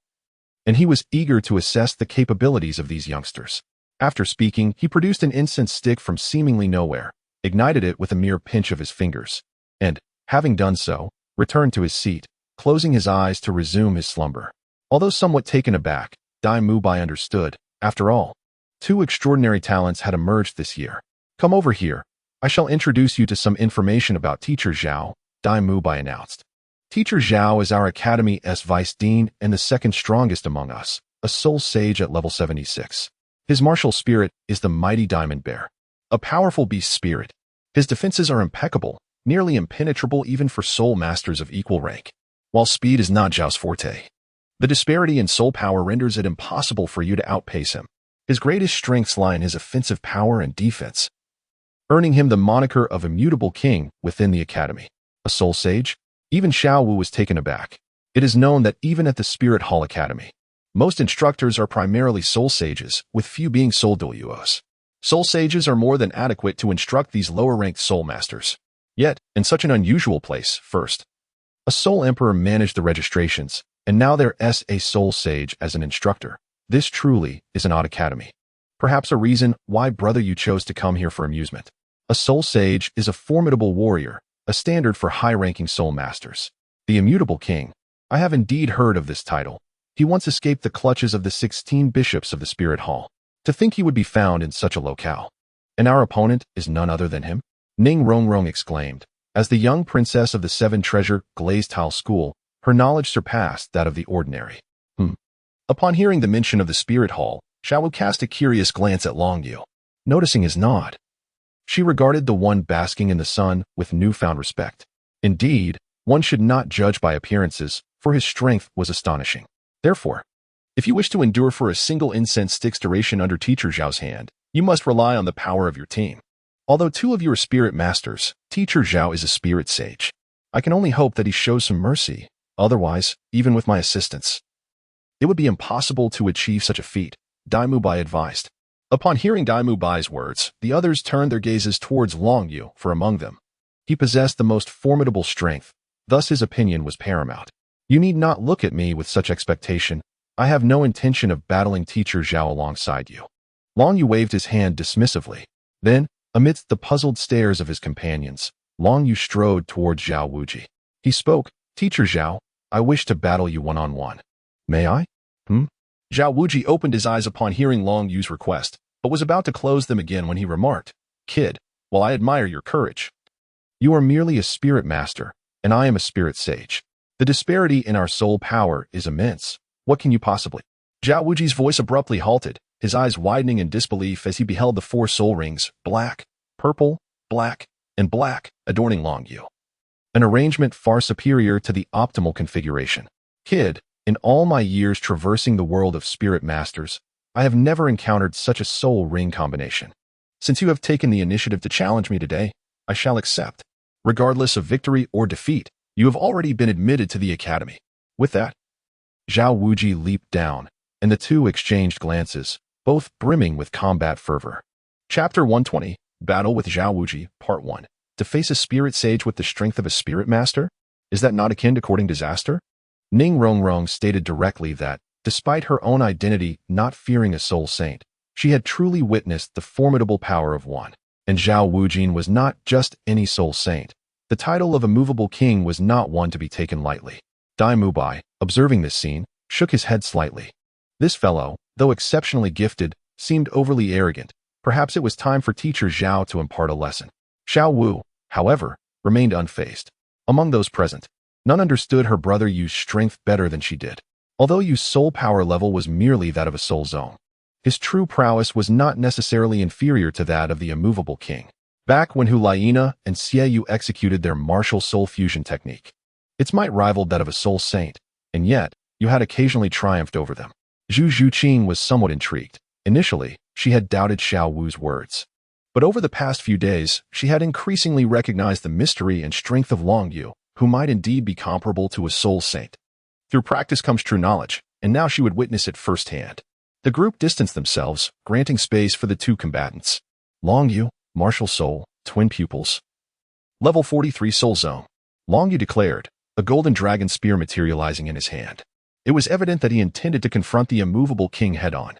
and he was eager to assess the capabilities of these youngsters. After speaking, he produced an incense stick from seemingly nowhere, ignited it with a mere pinch of his fingers, and, having done so, returned to his seat, closing his eyes to resume his slumber. Although somewhat taken aback, Dai Mubai understood. After all, two extraordinary talents had emerged this year. Come over here. I shall introduce you to some information about Teacher Zhao, Dai Mubai announced. Teacher Zhao is our Academy's vice dean and the second strongest among us, a soul sage at level 76. His martial spirit is the mighty diamond bear, a powerful beast spirit. His defenses are impeccable, nearly impenetrable even for soul masters of equal rank. While speed is not Zhao's forte, the disparity in soul power renders it impossible for you to outpace him. His greatest strengths lie in his offensive power and defense, earning him the moniker of Immutable King within the Academy. A soul sage? Even Xiao Wu was taken aback. It is known that even at the Spirit Hall Academy, most instructors are primarily soul sages, with few being soul douluos. Soul sages are more than adequate to instruct these lower-ranked soul masters. Yet, in such an unusual place, first, a soul emperor managed the registrations, and now there's a soul sage as an instructor. This truly is an odd academy. Perhaps a reason why Brother you chose to come here for amusement. A soul sage is a formidable warrior, a standard for high-ranking soul masters. The Immutable King. I have indeed heard of this title. He once escaped the clutches of the 16 bishops of the Spirit Hall. To think he would be found in such a locale. And our opponent is none other than him? Ning Rongrong exclaimed. As the young princess of the Seven Treasure Glazed Tile School, her knowledge surpassed that of the ordinary. Upon hearing the mention of the Spirit Hall, Xiao Wu cast a curious glance at Long Yu. Noticing his nod, she regarded the one basking in the sun with newfound respect. Indeed, one should not judge by appearances, for his strength was astonishing. Therefore, if you wish to endure for a single incense stick's duration under Teacher Zhao's hand, you must rely on the power of your team. Although two of you are spirit masters, Teacher Zhao is a spirit sage. I can only hope that he shows some mercy. Otherwise, even with my assistance, it would be impossible to achieve such a feat, Dai Mubai advised. Upon hearing Dai Mubai's words, the others turned their gazes towards Long Yu, for among them, he possessed the most formidable strength, thus his opinion was paramount. You need not look at me with such expectation. I have no intention of battling Teacher Zhao alongside you. Long Yu waved his hand dismissively. Then, amidst the puzzled stares of his companions, Long Yu strode towards Zhao Wuji. He spoke, Teacher Zhao, I wish to battle you one-on-one. May I? Zhao Wuji opened his eyes upon hearing Long Yu's request, but was about to close them again when he remarked, Kid, while I admire your courage, you are merely a spirit master, and I am a spirit sage. The disparity in our soul power is immense. What can you possibly? Zhao Wuji's voice abruptly halted, his eyes widening in disbelief as he beheld the 4 soul rings, black, purple, black, and black, adorning Long Yu. An arrangement far superior to the optimal configuration. Kid, in all my years traversing the world of spirit masters, I have never encountered such a soul ring combination. Since you have taken the initiative to challenge me today, I shall accept. Regardless of victory or defeat, you have already been admitted to the academy. With that, Zhao Wuji leaped down, and the two exchanged glances, both brimming with combat fervor. Chapter 120, Battle with Zhao Wuji, Part 1. To face a spirit sage with the strength of a spirit master? Is that not akin to courting disaster? Ning Rongrong stated directly that, despite her own identity not fearing a soul saint, she had truly witnessed the formidable power of one. And Zhao Wujin was not just any soul saint. The title of Immovable King was not one to be taken lightly. Dai Mubai, observing this scene, shook his head slightly. This fellow, though exceptionally gifted, seemed overly arrogant. Perhaps it was time for Teacher Zhao to impart a lesson. Xiao Wu, however, remained unfazed. Among those present, none understood her brother Yu's strength better than she did. Although Yu's soul power level was merely that of a soul zone, his true prowess was not necessarily inferior to that of the Immovable King. Back when Hu Liena and Xie Yu executed their martial soul fusion technique, its might rivaled that of a soul saint, and yet, Yu had occasionally triumphed over them. Zhu Zhuqing was somewhat intrigued. Initially, she had doubted Xiao Wu's words. But over the past few days, she had increasingly recognized the mystery and strength of Long Yu, who might indeed be comparable to a soul saint. Through practice comes true knowledge, and now she would witness it firsthand. The group distanced themselves, granting space for the two combatants. Long Yu, martial soul, twin pupils. Level 43 Soul Zone. Long Yu declared, a golden dragon spear materializing in his hand. It was evident that he intended to confront the immovable king head-on.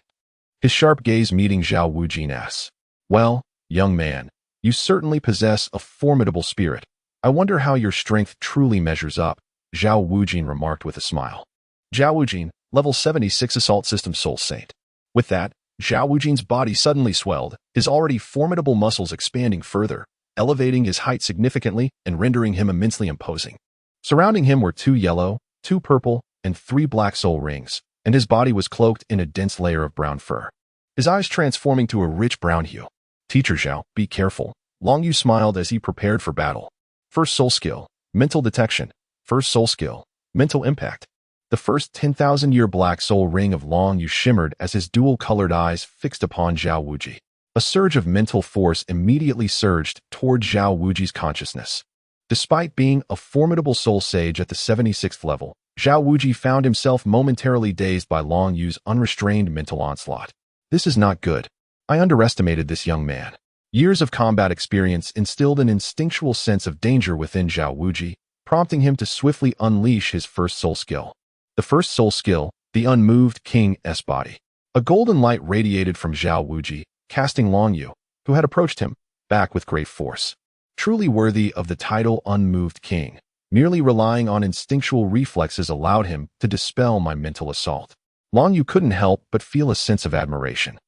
His sharp gaze meeting Zhao Wujin's. Well, young man, you certainly possess a formidable spirit. I wonder how your strength truly measures up, Zhao Wujin remarked with a smile. Zhao Wujin, level 76 Assault System Soul Saint. With that, Zhao Wujin's body suddenly swelled, his already formidable muscles expanding further, elevating his height significantly and rendering him immensely imposing. Surrounding him were 2 yellow, 2 purple, and 3 black soul rings, and his body was cloaked in a dense layer of brown fur. His eyes transforming to a rich brown hue. Teacher Zhao, be careful. Long Yu smiled as he prepared for battle. First soul skill, mental detection. First soul skill, mental impact. The first 10,000-year black soul ring of Long Yu shimmered as his dual-colored eyes fixed upon Zhao Wuji. A surge of mental force immediately surged toward Zhao Wuji's consciousness. Despite being a formidable soul sage at the 76th level, Zhao Wuji found himself momentarily dazed by Long Yu's unrestrained mental onslaught. This is not good. I underestimated this young man. Years of combat experience instilled an instinctual sense of danger within Zhao Wuji, prompting him to swiftly unleash his first soul skill. The first soul skill, the unmoved King's body. A golden light radiated from Zhao Wuji, casting Long Yu, who had approached him, back with great force. Truly worthy of the title Unmoved King, merely relying on instinctual reflexes allowed him to dispel my mental assault. Long Yu couldn't help but feel a sense of admiration.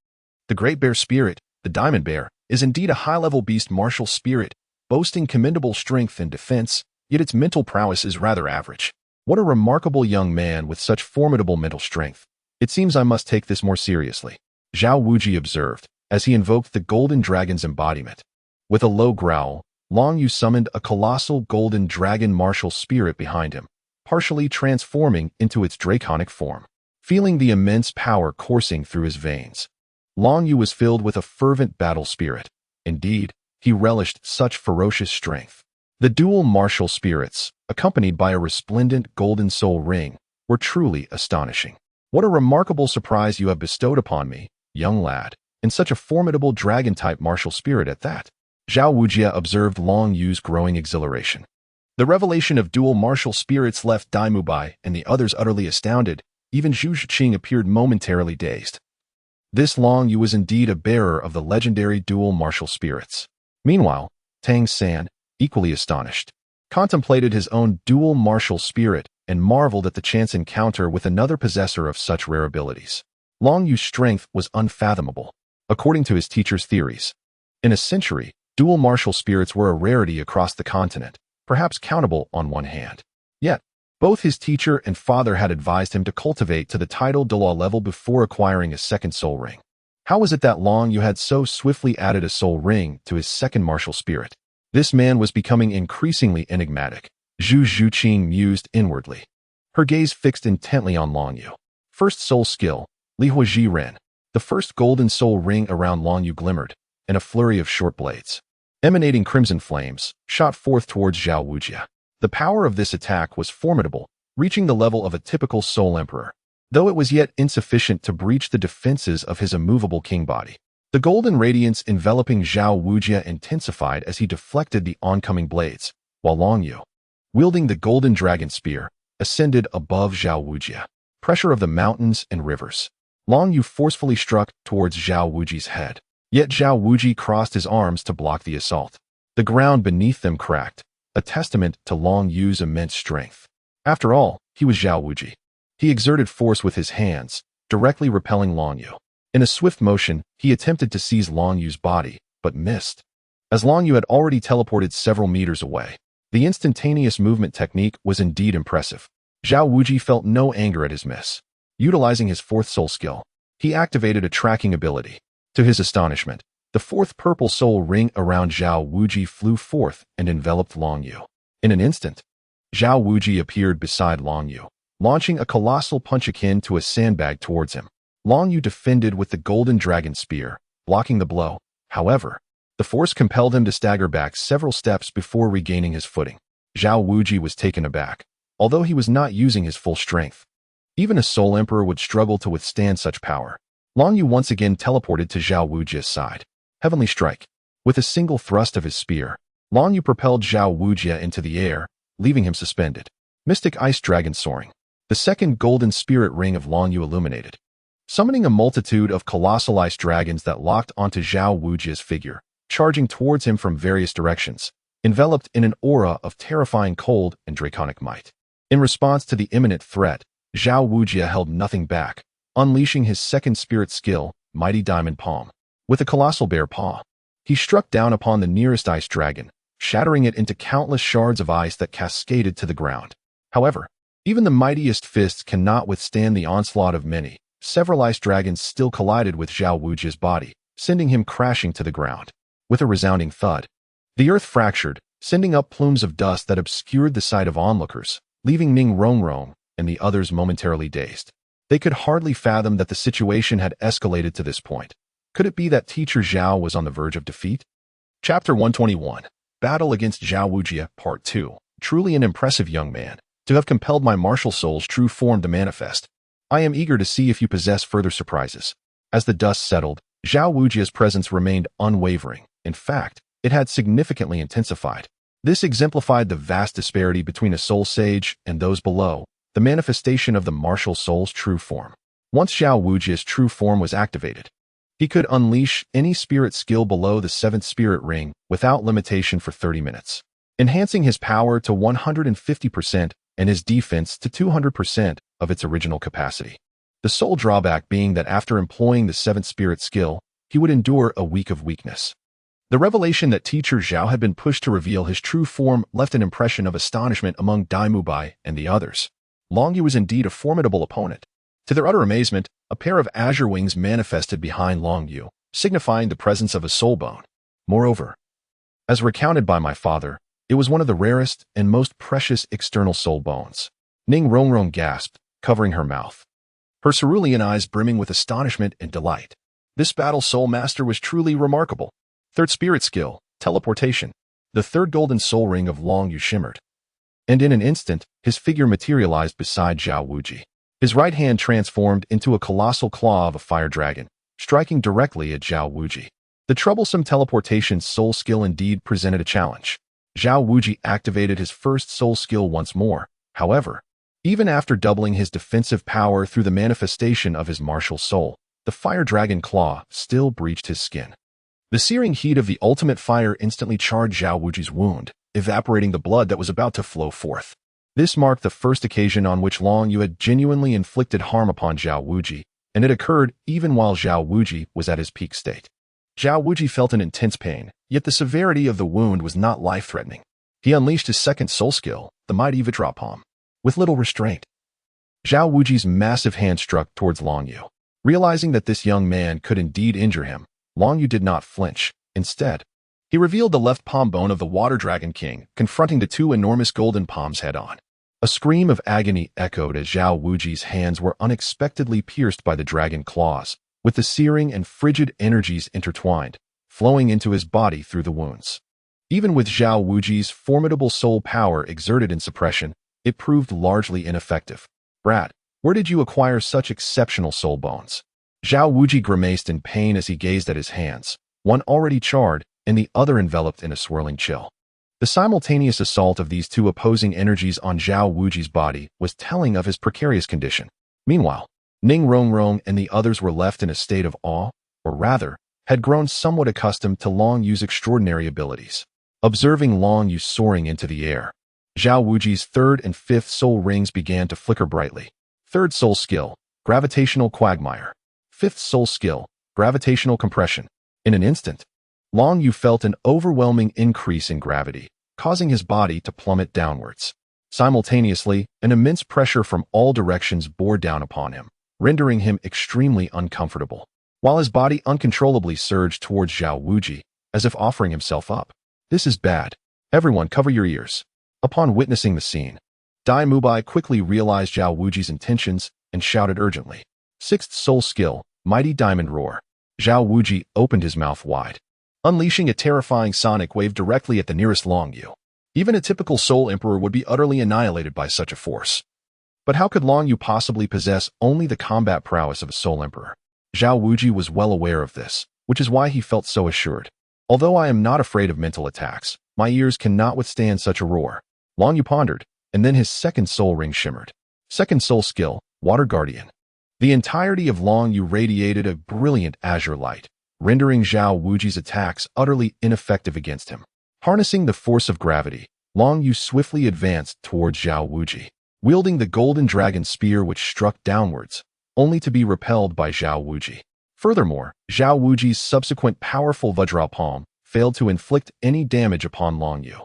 The Great Bear Spirit, the Diamond Bear, is indeed a high-level beast martial spirit, boasting commendable strength and defense, yet its mental prowess is rather average. What a remarkable young man with such formidable mental strength. It seems I must take this more seriously, Zhao Wuji observed, as he invoked the Golden Dragon's embodiment. With a low growl, Long Yu summoned a colossal golden dragon martial spirit behind him, partially transforming into its draconic form. Feeling the immense power coursing through his veins, Long Yu was filled with a fervent battle spirit. Indeed, he relished such ferocious strength. The dual martial spirits, accompanied by a resplendent golden soul ring, were truly astonishing. What a remarkable surprise you have bestowed upon me, young lad, and such a formidable dragon-type martial spirit at that. Zhao Wujia observed Long Yu's growing exhilaration. The revelation of dual martial spirits left Dai Mubai and the others utterly astounded. Even Zhu Zhiqing appeared momentarily dazed. This Long Yu was indeed a bearer of the legendary dual martial spirits. Meanwhile, Tang San, equally astonished, contemplated his own dual martial spirit and marveled at the chance encounter with another possessor of such rare abilities. Long Yu's strength was unfathomable, according to his teacher's theories. In a century, dual martial spirits were a rarity across the continent, perhaps countable on one hand. Yet, both his teacher and father had advised him to cultivate to the title Douluo level before acquiring a second soul ring. How was it that Long Yu had so swiftly added a soul ring to his second martial spirit? This man was becoming increasingly enigmatic, Zhu Zhiqing mused inwardly. Her gaze fixed intently on Long Yu. First soul skill, Li Huaji Ren. The first golden soul ring around Long Yu glimmered, and a flurry of short blades, emanating crimson flames, shot forth towards Zhao Wujia. The power of this attack was formidable, reaching the level of a typical soul emperor, though it was yet insufficient to breach the defenses of his immovable king body. The golden radiance enveloping Zhao Wujia intensified as he deflected the oncoming blades, while Long Yu, wielding the golden dragon spear, ascended above Zhao Wujia. Pressure of the mountains and rivers. Long Yu forcefully struck towards Zhao Wuji's head, yet Zhao Wuji crossed his arms to block the assault. The ground beneath them cracked, a testament to Long Yu's immense strength. After all, he was Zhao Wuji. He exerted force with his hands, directly repelling Long Yu. In a swift motion, he attempted to seize Long Yu's body, but missed. As Long Yu had already teleported several meters away, the instantaneous movement technique was indeed impressive. Zhao Wuji felt no anger at his miss. Utilizing his fourth soul skill, he activated a tracking ability. To his astonishment, the fourth purple soul ring around Zhao Wuji flew forth and enveloped Long Yu. In an instant, Zhao Wuji appeared beside Long Yu, launching a colossal punch akin to a sandbag towards him. Long Yu defended with the Golden Dragon Spear, blocking the blow. However, the force compelled him to stagger back several steps before regaining his footing. Zhao Wuji was taken aback, although he was not using his full strength. Even a Soul Emperor would struggle to withstand such power. Long Yu once again teleported to Zhao Wuji's side. Heavenly Strike. With a single thrust of his spear, Long Yu propelled Zhao Wuji into the air, leaving him suspended. Mystic Ice Dragon Soaring. The second golden spirit ring of Long Yu illuminated, summoning a multitude of colossal ice dragons that locked onto Zhao Wuji's figure, charging towards him from various directions, enveloped in an aura of terrifying cold and draconic might. In response to the imminent threat, Zhao Wuji held nothing back, unleashing his second spirit skill, Mighty Diamond Palm. With a colossal bear paw, he struck down upon the nearest ice dragon, shattering it into countless shards of ice that cascaded to the ground. However, even the mightiest fists cannot withstand the onslaught of many. Several ice dragons still collided with Zhao Wuji's body, sending him crashing to the ground. With a resounding thud, the earth fractured, sending up plumes of dust that obscured the sight of onlookers, leaving Ning Rongrong and the others momentarily dazed. They could hardly fathom that the situation had escalated to this point. Could it be that Teacher Zhao was on the verge of defeat? Chapter 121. Battle against Zhao Wuji, Part 2. Truly an impressive young man, to have compelled my martial soul's true form to manifest. I am eager to see if you possess further surprises. As the dust settled, Zhao Wuji's presence remained unwavering. In fact, it had significantly intensified. This exemplified the vast disparity between a soul sage and those below, the manifestation of the martial soul's true form. Once Zhao Wuji's true form was activated, he could unleash any spirit skill below the 7th spirit ring without limitation for 30 minutes, enhancing his power to 150% and his defense to 200% of its original capacity. The sole drawback being that after employing the 7th spirit skill, he would endure a week of weakness. The revelation that Teacher Zhao had been pushed to reveal his true form left an impression of astonishment among Dai Mubai and the others. Long Yu was indeed a formidable opponent. To their utter amazement, a pair of azure wings manifested behind Long Yu, signifying the presence of a soul bone. Moreover, as recounted by my father, it was one of the rarest and most precious external soul bones. Ning Rongrong gasped, covering her mouth, her cerulean eyes brimming with astonishment and delight. This battle soul master was truly remarkable. 3rd spirit skill, teleportation. The 3rd golden soul ring of Long Yu shimmered, and in an instant, his figure materialized beside Zhao Wuji. His right hand transformed into a colossal claw of a fire dragon, striking directly at Zhao Wuji. The troublesome teleportation soul skill indeed presented a challenge. Zhao Wuji activated his first soul skill once more. However, even after doubling his defensive power through the manifestation of his martial soul, the fire dragon claw still breached his skin. The searing heat of the ultimate fire instantly charred Zhao Wuji's wound, evaporating the blood that was about to flow forth. This marked the first occasion on which Long Yu had genuinely inflicted harm upon Zhao Wuji, and it occurred even while Zhao Wuji was at his peak state. Zhao Wuji felt an intense pain, yet the severity of the wound was not life-threatening. He unleashed his 2nd soul skill, the Mighty Vajra Palm, with little restraint. Zhao Wuji's massive hand struck towards Long Yu. Realizing that this young man could indeed injure him, Long Yu did not flinch. Instead, he revealed the left palm bone of the Water Dragon King, confronting the 2 enormous golden palms head-on. A scream of agony echoed as Zhao Wuji's hands were unexpectedly pierced by the dragon claws, with the searing and frigid energies intertwined, flowing into his body through the wounds. Even with Zhao Wuji's formidable soul power exerted in suppression, it proved largely ineffective. Brat, where did you acquire such exceptional soul bones? Zhao Wuji grimaced in pain as he gazed at his hands, one already charred and the other enveloped in a swirling chill. The simultaneous assault of these 2 opposing energies on Zhao Wuji's body was telling of his precarious condition. Meanwhile, Ning Rongrong and the others were left in a state of awe, or rather, had grown somewhat accustomed to Long Yu's extraordinary abilities. Observing Long Yu soaring into the air, Zhao Wuji's 3rd and 5th soul rings began to flicker brightly. 3rd soul skill, gravitational quagmire. 5th soul skill, gravitational compression. In an instant, Long Yu felt an overwhelming increase in gravity, causing his body to plummet downwards. Simultaneously, an immense pressure from all directions bore down upon him, rendering him extremely uncomfortable, while his body uncontrollably surged towards Zhao Wuji, as if offering himself up. This is bad. Everyone cover your ears. Upon witnessing the scene, Dai Mubai quickly realized Zhao Wuji's intentions and shouted urgently, Sixth soul skill, mighty diamond roar. Zhao Wuji opened his mouth wide, unleashing a terrifying sonic wave directly at the nearest Long Yu. Even a typical soul emperor would be utterly annihilated by such a force. But how could Long Yu possibly possess only the combat prowess of a soul emperor? Zhao Wuji was well aware of this, which is why he felt so assured. Although I am not afraid of mental attacks, my ears cannot withstand such a roar. Long Yu pondered, and then his second soul ring shimmered. Second soul skill, Water Guardian. The entirety of Long Yu radiated a brilliant azure light, rendering Zhao Wuji's attacks utterly ineffective against him. Harnessing the force of gravity, Long Yu swiftly advanced towards Zhao Wuji, wielding the Golden Dragon Spear which struck downwards, only to be repelled by Zhao Wuji. Furthermore, Zhao Wuji's subsequent powerful Vajra Palm failed to inflict any damage upon Long Yu.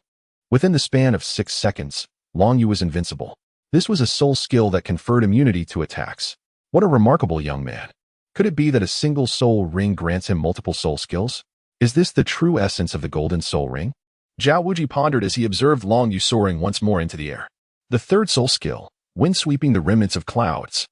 Within the span of 6 seconds, Long Yu was invincible. This was a soul skill that conferred immunity to attacks. What a remarkable young man. Could it be that a single soul ring grants him multiple soul skills? Is this the true essence of the Golden Soul Ring? Zhao Wuji pondered as he observed Long Yu soaring once more into the air. The third soul skill, wind sweeping the remnants of clouds.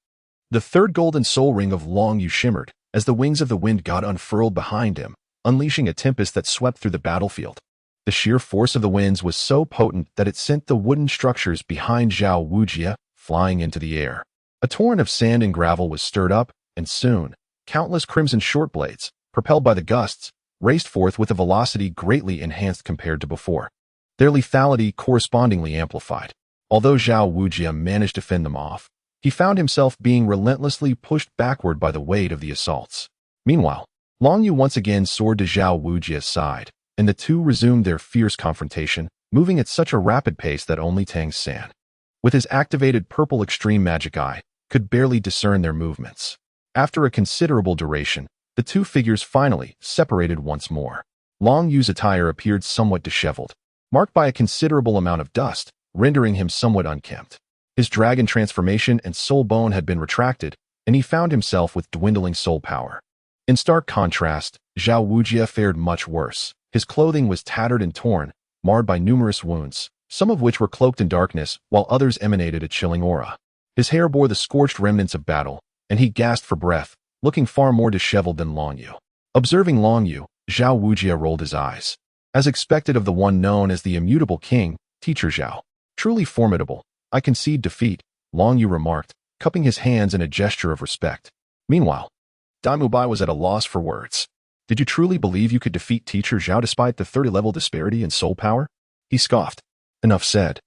The third Golden Soul Ring of Long Yu shimmered as the wings of the wind god unfurled behind him, unleashing a tempest that swept through the battlefield. The sheer force of the winds was so potent that it sent the wooden structures behind Zhao Wuji flying into the air. A torrent of sand and gravel was stirred up, and soon, countless crimson short blades, propelled by the gusts, raced forth with a velocity greatly enhanced compared to before. Their lethality correspondingly amplified. Although Zhao Wuji managed to fend them off, he found himself being relentlessly pushed backward by the weight of the assaults. Meanwhile, Long Yu once again soared to Zhao Wuji's side, and the two resumed their fierce confrontation, moving at such a rapid pace that only Tang San, with his activated purple extreme magic eye, could barely discern their movements. After a considerable duration, the two figures finally separated once more. Long Yu's attire appeared somewhat disheveled, marked by a considerable amount of dust, rendering him somewhat unkempt. His dragon transformation and soul bone had been retracted, and he found himself with dwindling soul power. In stark contrast, Zhao Wuji fared much worse. His clothing was tattered and torn, marred by numerous wounds, some of which were cloaked in darkness, while others emanated a chilling aura. His hair bore the scorched remnants of battle, and he gasped for breath, looking far more disheveled than Long Yu. Observing Long Yu, Zhao Wuji rolled his eyes. As expected of the one known as the immutable king, Teacher Zhao. Truly formidable. I concede defeat, Long Yu remarked, cupping his hands in a gesture of respect. Meanwhile, Dai Mubai was at a loss for words. Did you truly believe you could defeat Teacher Zhao despite the 30-level disparity in soul power? He scoffed. Enough said.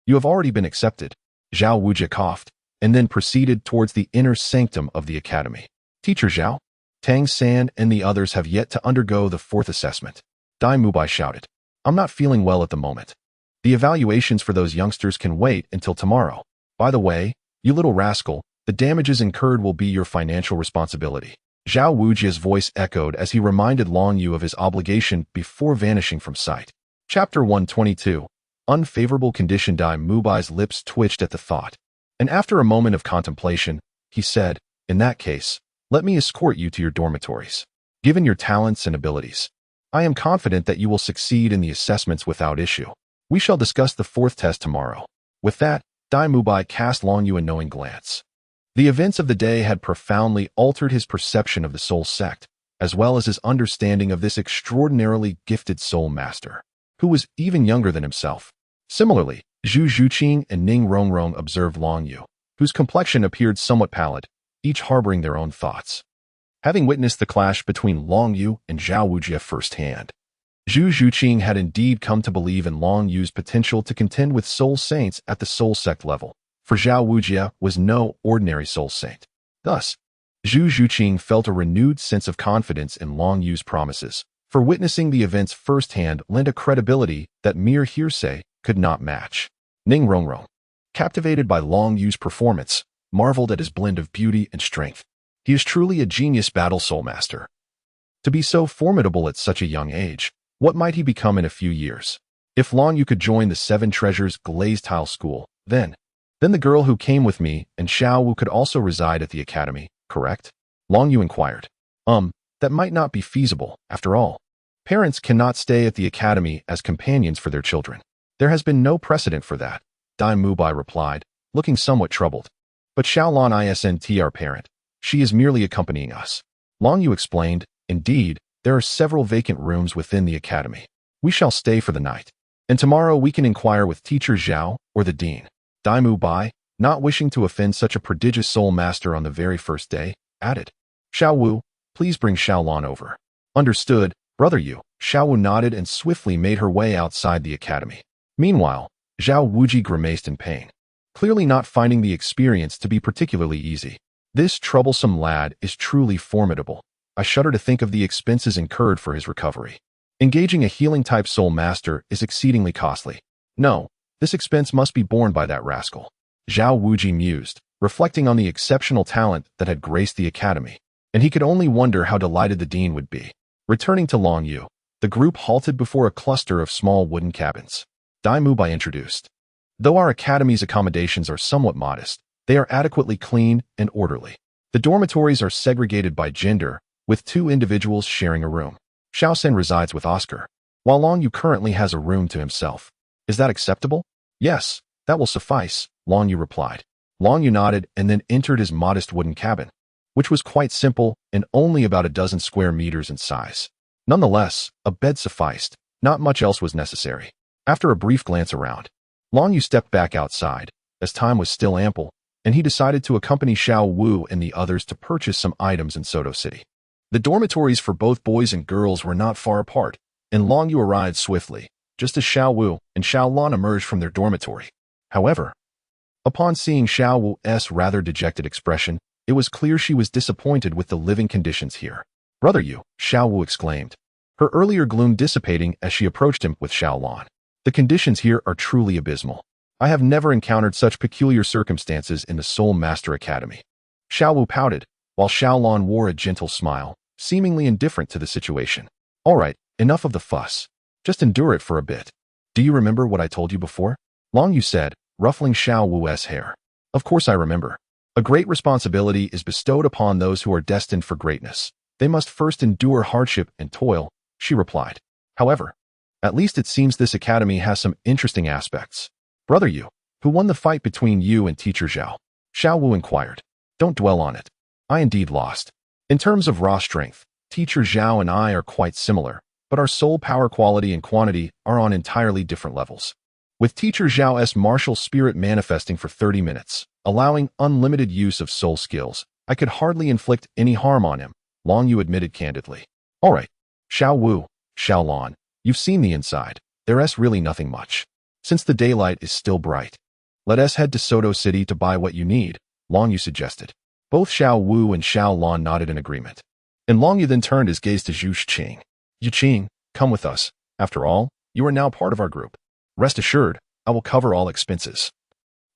You have already been accepted. Zhao Wuji coughed, and then proceeded towards the inner sanctum of the academy. Teacher Zhao, Tang San and the others have yet to undergo the 4th assessment. Dai Mubai shouted. I'm not feeling well at the moment. The evaluations for those youngsters can wait until tomorrow. By the way, you little rascal, the damages incurred will be your financial responsibility. Zhao Wuji's voice echoed as he reminded Long Yu of his obligation before vanishing from sight. Chapter 122. Unfavorable condition. Dai Mubai's lips twitched at the thought, and after a moment of contemplation, he said, in that case, let me escort you to your dormitories. Given your talents and abilities, I am confident that you will succeed in the assessments without issue. We shall discuss the 4th test tomorrow. With that, Dai Mubai cast Long Yu a knowing glance. The events of the day had profoundly altered his perception of the soul sect, as well as his understanding of this extraordinarily gifted soul master, who was even younger than himself. Similarly, Zhu Zhuqing and Ning Rongrong observed Long Yu, whose complexion appeared somewhat pallid, each harboring their own thoughts. Having witnessed the clash between Long Yu and Zhao Wuji firsthand, Zhu Zhuqing had indeed come to believe in Long Yu's potential to contend with soul saints at the soul sect level, for Zhao Wuji was no ordinary soul saint. Thus, Zhu Zhuqing felt a renewed sense of confidence in Long Yu's promises, for witnessing the events firsthand lent a credibility that mere hearsay could not match. Ning Rongrong, captivated by Long Yu's performance, marveled at his blend of beauty and strength. He is truly a genius battle soul master. To be so formidable at such a young age, what might he become in a few years? If Long Yu could join the 7 Treasures glazed tile school, then the girl who came with me and Xiao Wu could also reside at the academy, correct? Long Yu inquired. That might not be feasible, after all. Parents cannot stay at the academy as companions for their children. There has been no precedent for that, Dai Mubai replied, looking somewhat troubled. But Xiaolan isn't our parent. She is merely accompanying us. Long Yu explained, indeed, there are several vacant rooms within the academy. We shall stay for the night. And tomorrow we can inquire with Teacher Zhao or the Dean. Daimu Bai, not wishing to offend such a prodigious soul master on the very first day, added, Xiao Wu, please bring Xiao Lan over. Understood, Brother Yu. Xiao Wu nodded and swiftly made her way outside the academy. Meanwhile, Zhao Wuji grimaced in pain, clearly not finding the experience to be particularly easy. This troublesome lad is truly formidable. I shudder to think of the expenses incurred for his recovery. Engaging a healing-type soul master is exceedingly costly. No, this expense must be borne by that rascal. Zhao Wuji mused, reflecting on the exceptional talent that had graced the academy, and he could only wonder how delighted the dean would be. Returning to Long Yu, the group halted before a cluster of small wooden cabins. Daimu Bai introduced. Though our academy's accommodations are somewhat modest, they are adequately clean and orderly. The dormitories are segregated by gender, with 2 individuals sharing a room. Xiao San resides with Oscar, while Long Yu currently has a room to himself. Is that acceptable? Yes, that will suffice, Long Yu replied. Long Yu nodded and then entered his modest wooden cabin, which was quite simple and only about a dozen square meters in size. Nonetheless, a bed sufficed. Not much else was necessary. After a brief glance around, Long Yu stepped back outside, as time was still ample, and he decided to accompany Xiao Wu and the others to purchase some items in Soto City. The dormitories for both boys and girls were not far apart, and Long Yu arrived swiftly, just as Xiao Wu and Xiao Lan emerged from their dormitory. However, upon seeing Xiao Wu's rather dejected expression, it was clear she was disappointed with the living conditions here. Brother Yu, Xiao Wu exclaimed, her earlier gloom dissipating as she approached him with Xiao Lan. The conditions here are truly abysmal. I have never encountered such peculiar circumstances in the Soul Master Academy. Xiao Wu pouted, while Xiao Lan wore a gentle smile, seemingly indifferent to the situation. All right, enough of the fuss. Just endure it for a bit. Do you remember what I told you before? Long Yu said, ruffling Xiao Wu's hair. Of course I remember. A great responsibility is bestowed upon those who are destined for greatness. They must first endure hardship and toil, she replied. However, at least it seems this academy has some interesting aspects. Brother Yu, who won the fight between you and Teacher Zhao? Xiao Wu inquired. Don't dwell on it. I indeed lost. In terms of raw strength, Teacher Zhao and I are quite similar, but our soul power quality and quantity are on entirely different levels. With Teacher Zhao's martial spirit manifesting for 30 minutes, allowing unlimited use of soul skills, I could hardly inflict any harm on him, Long Yu admitted candidly. All right, Xiao Wu, Xiao Lan, you've seen the inside. There's really nothing much. Since the daylight is still bright, let us head to Soto City to buy what you need, Long Yu suggested. Both Xiao Wu and Xiao Lan nodded in agreement. And Long Yu then turned his gaze to Zhu Qing. Yu Qing, come with us. After all, you are now part of our group. Rest assured, I will cover all expenses.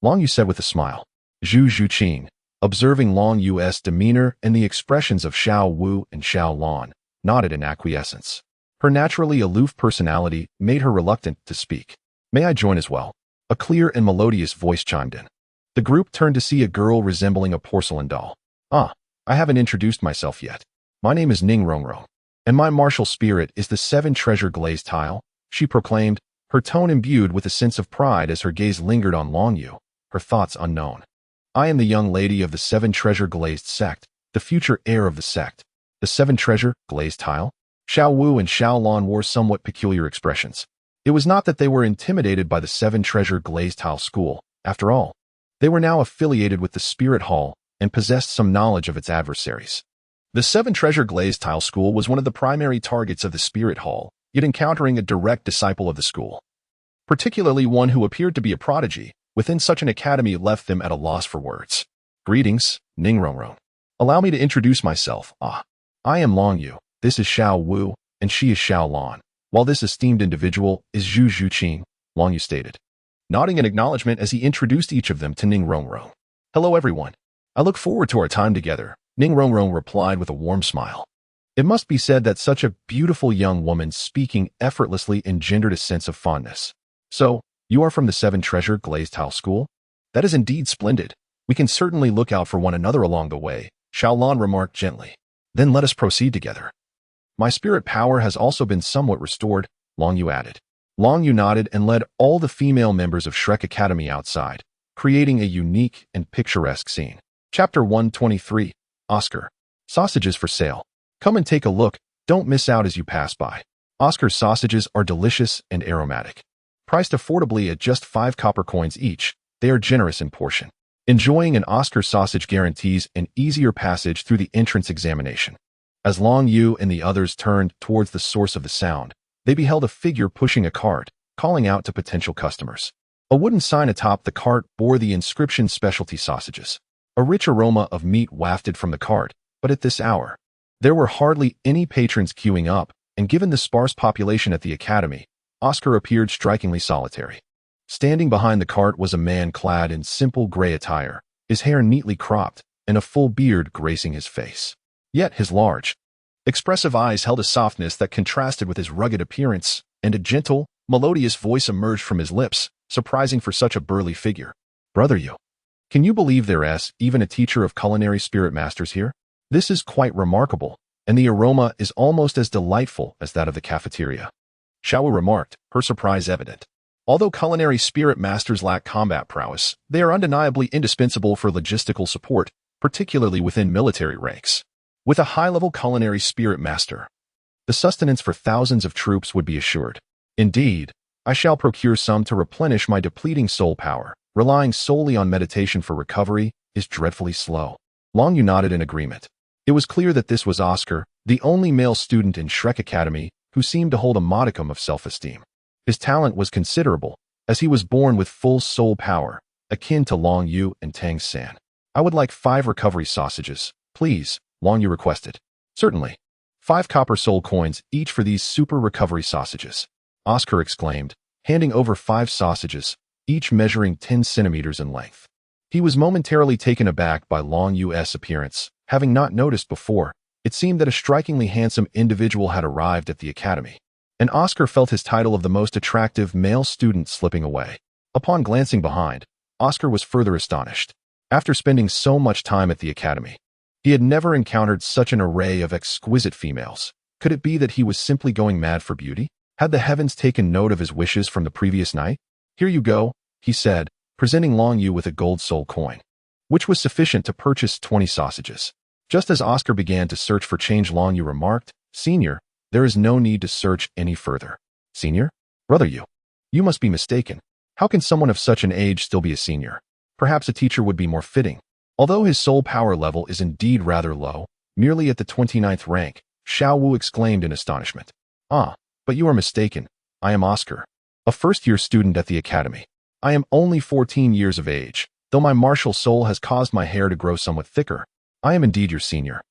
Long Yu said with a smile. Zhu Qing, observing Long Yu's demeanor and the expressions of Xiao Wu and Xiao Lan, nodded in acquiescence. Her naturally aloof personality made her reluctant to speak. May I join as well? A clear and melodious voice chimed in. The group turned to see a girl resembling a porcelain doll. I haven't introduced myself yet. My name is Ning Rongrong, and my martial spirit is the 7 treasure glazed tile, she proclaimed, her tone imbued with a sense of pride as her gaze lingered on Long Yu, her thoughts unknown. I am the young lady of the 7 treasure glazed sect, the future heir of the sect. The 7 treasure glazed tile? Xiao Wu and Xiao Lan wore somewhat peculiar expressions. It was not that they were intimidated by the 7 treasure glazed tile school. After all, they were now affiliated with the Spirit Hall and possessed some knowledge of its adversaries. The 7 treasure glazed tile school was one of the primary targets of the Spirit Hall, yet encountering a direct disciple of the school, particularly one who appeared to be a prodigy, within such an academy left them at a loss for words. Greetings, Ning Rongrong. Allow me to introduce myself. I am Long Yu, this is Xiao Wu, and she is Xiao Lan, while this esteemed individual is Zhu Qing, Long Yu stated, nodding in acknowledgement as he introduced each of them to Ning Rongrong. Hello everyone. I look forward to our time together, Ning Rongrong replied with a warm smile. It must be said that such a beautiful young woman speaking effortlessly engendered a sense of fondness. So, you are from the 7 treasure glazed tile school? That is indeed splendid. We can certainly look out for one another along the way, Xiao Lan remarked gently. Then let us proceed together. My spirit power has also been somewhat restored, Long Yu added. Long Yu nodded and led all the female members of Shrek Academy outside, creating a unique and picturesque scene. Chapter 123, Oscar. Sausages for sale. Come and take a look. Don't miss out as you pass by. Oscar's sausages are delicious and aromatic. Priced affordably at just 5 copper coins each, they are generous in portion. Enjoying an Oscar sausage guarantees an easier passage through the entrance examination. As Long Yu and the others turned towards the source of the sound, they beheld a figure pushing a cart, calling out to potential customers. A wooden sign atop the cart bore the inscription "Specialty Sausages." A rich aroma of meat wafted from the cart, but at this hour, there were hardly any patrons queuing up, and given the sparse population at the academy, Oscar appeared strikingly solitary. Standing behind the cart was a man clad in simple gray attire, his hair neatly cropped, and a full beard gracing his face. Yet his large, expressive eyes held a softness that contrasted with his rugged appearance, and a gentle, melodious voice emerged from his lips, surprising for such a burly figure. "Brother Yu, can you believe there's even a teacher of culinary spirit masters here? This is quite remarkable, and the aroma is almost as delightful as that of the cafeteria." Xiaowu remarked, her surprise evident. Although culinary spirit masters lack combat prowess, they are undeniably indispensable for logistical support, particularly within military ranks. With a high-level culinary spirit master, the sustenance for thousands of troops would be assured. Indeed, I shall procure some to replenish my depleting soul power. Relying solely on meditation for recovery is dreadfully slow. Long Yu nodded in agreement. It was clear that this was Oscar, the only male student in Shrek Academy, who seemed to hold a modicum of self-esteem. His talent was considerable, as he was born with full soul power, akin to Long Yu and Tang San. "I would like 5 recovery sausages, please," Long Yu requested. "Certainly. 5 copper soul coins each for these super recovery sausages," Oscar exclaimed, handing over 5 sausages, each measuring 10 centimeters in length. He was momentarily taken aback by Long Yu's appearance. Having not noticed before, it seemed that a strikingly handsome individual had arrived at the academy, and Oscar felt his title of the most attractive male student slipping away. Upon glancing behind, Oscar was further astonished. After spending so much time at the academy, he had never encountered such an array of exquisite females. Could it be that he was simply going mad for beauty? Had the heavens taken note of his wishes from the previous night? "Here you go," he said, presenting Long Yu with a gold soul coin, which was sufficient to purchase 20 sausages. Just as Oscar began to search for change, Long Yu remarked, "Senior, there is no need to search any further." "Senior? Brother Yu, you must be mistaken. How can someone of such an age still be a senior? Perhaps a teacher would be more fitting." Although his soul power level is indeed rather low, merely at the 29th rank, Xiaowu exclaimed in astonishment. "Ah, but you are mistaken. I am Oscar, a first-year student at the academy. I am only 14 years of age, though my martial soul has caused my hair to grow somewhat thicker. I am indeed your senior."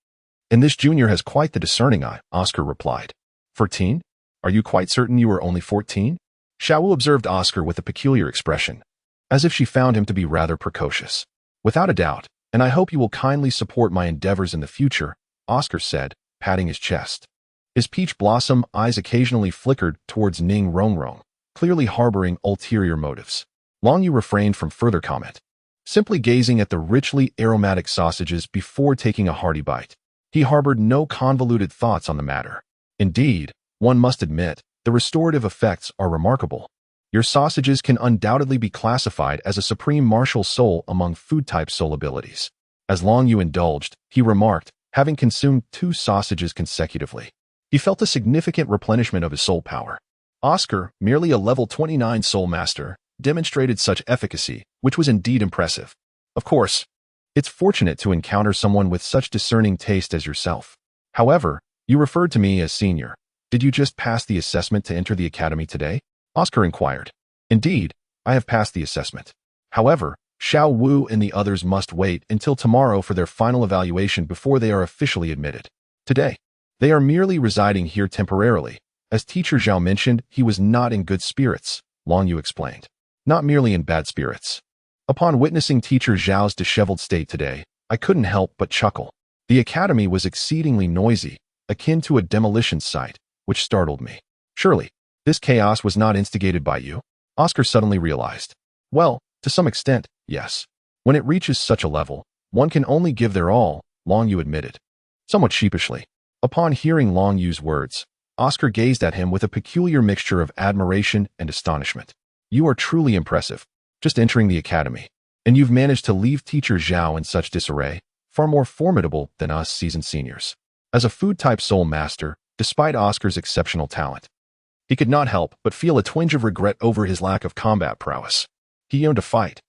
"And this junior has quite the discerning eye," Oscar replied. 14? Are you quite certain you are only 14? Xiaowu observed Oscar with a peculiar expression, as if she found him to be rather precocious. "Without a doubt, and I hope you will kindly support my endeavors in the future," Oscar said, patting his chest. His peach blossom eyes occasionally flickered towards Ning Rongrong, clearly harboring ulterior motives. Long Yu refrained from further comment, simply gazing at the richly aromatic sausages before taking a hearty bite. He harbored no convoluted thoughts on the matter. Indeed, one must admit, the restorative effects are remarkable. Your sausages can undoubtedly be classified as a supreme martial soul among food-type soul abilities. As Long Yu indulged, he remarked, having consumed 2 sausages consecutively. He felt a significant replenishment of his soul power. Oscar, merely a level 29 soul master, demonstrated such efficacy, which was indeed impressive. Of course, it's fortunate to encounter someone with such discerning taste as yourself. However, you referred to me as senior. Did you just pass the assessment to enter the academy today? Oscar inquired. Indeed, I have passed the assessment. However, Xiao Wu and the others must wait until tomorrow for their final evaluation before they are officially admitted. Today, they are merely residing here temporarily. As Teacher Zhao mentioned, he was not in good spirits, Long Yu explained. Not merely in bad spirits. Upon witnessing Teacher Zhao's disheveled state today, I couldn't help but chuckle. The academy was exceedingly noisy, akin to a demolition site, which startled me. Surely, this chaos was not instigated by you? Oscar suddenly realized. Well, to some extent, yes. When it reaches such a level, one can only give their all, Long Yu admitted, somewhat sheepishly. Upon hearing Long Yu's words, Oscar gazed at him with a peculiar mixture of admiration and astonishment. You are truly impressive. Just entering the academy, and you've managed to leave Teacher Zhao in such disarray. far more formidable than us seasoned seniors. As a food-type soul master, despite Oscar's exceptional talent, he could not help but feel a twinge of regret over his lack of combat prowess. He yearned to fight.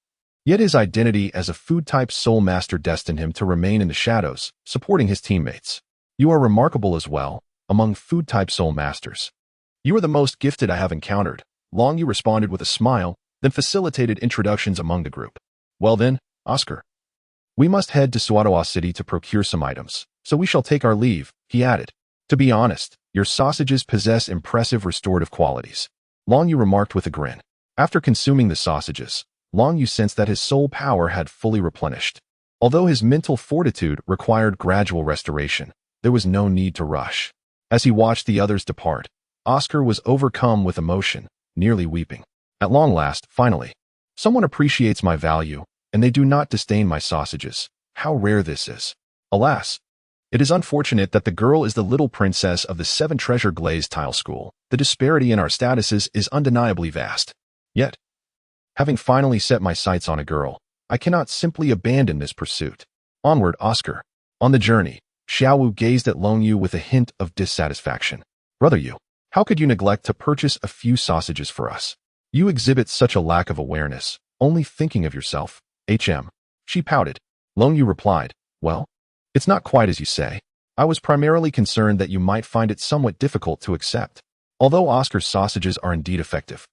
Yet his identity as a food-type soul master destined him to remain in the shadows, supporting his teammates. You are remarkable as well, among food-type soul masters. You are the most gifted I have encountered. Long Yu responded with a smile, then facilitated introductions among the group. Well then, Oscar. We must head to Suadawa City to procure some items, so we shall take our leave, he added. To be honest, your sausages possess impressive restorative qualities. Long Yu remarked with a grin. After consuming the sausages, Long Yu sensed that his soul power had fully replenished. Although his mental fortitude required gradual restoration, there was no need to rush. As he watched the others depart, Oscar was overcome with emotion, nearly weeping. At long last, finally, someone appreciates my value, and they do not disdain my sausages. How rare this is. Alas, it is unfortunate that the girl is the little princess of the 7 treasure glazed tile school. The disparity in our statuses is undeniably vast. Yet, having finally set my sights on a girl, I cannot simply abandon this pursuit. Onward, Oscar. On the journey, Xiaowu gazed at Long Yu with a hint of dissatisfaction. Brother Yu, how could you neglect to purchase a few sausages for us? You exhibit such a lack of awareness, only thinking of yourself. She pouted. Long Yu replied, well, it's not quite as you say. I was primarily concerned that you might find it somewhat difficult to accept. Although Oscar's sausages are indeed effective,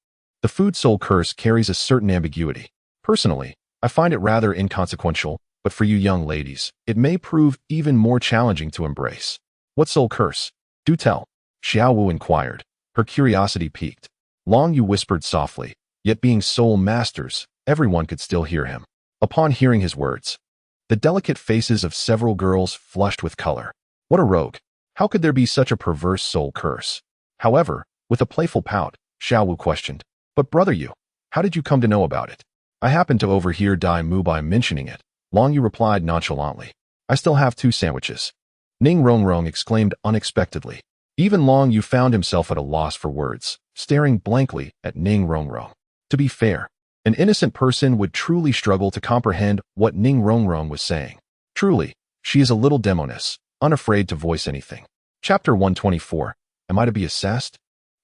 the food soul curse carries a certain ambiguity. Personally, I find it rather inconsequential, but for you young ladies, it may prove even more challenging to embrace. What soul curse? Do tell. Xiaowu inquired. Her curiosity piqued. Long Yu whispered softly, yet being soul masters, everyone could still hear him. Upon hearing his words, the delicate faces of several girls flushed with color. What a rogue! How could there be such a perverse soul curse? However, with a playful pout, Xiaowu questioned, but brother Yu, how did you come to know about it? I happened to overhear Dai Mubai mentioning it. Long Yu replied nonchalantly. I still have 2 sandwiches. Ning Rongrong exclaimed unexpectedly. Even Long Yu found himself at a loss for words, staring blankly at Ning Rongrong. To be fair, an innocent person would truly struggle to comprehend what Ning Rongrong was saying. Truly, she is a little demoness, unafraid to voice anything. Chapter 124. Am I to be assessed?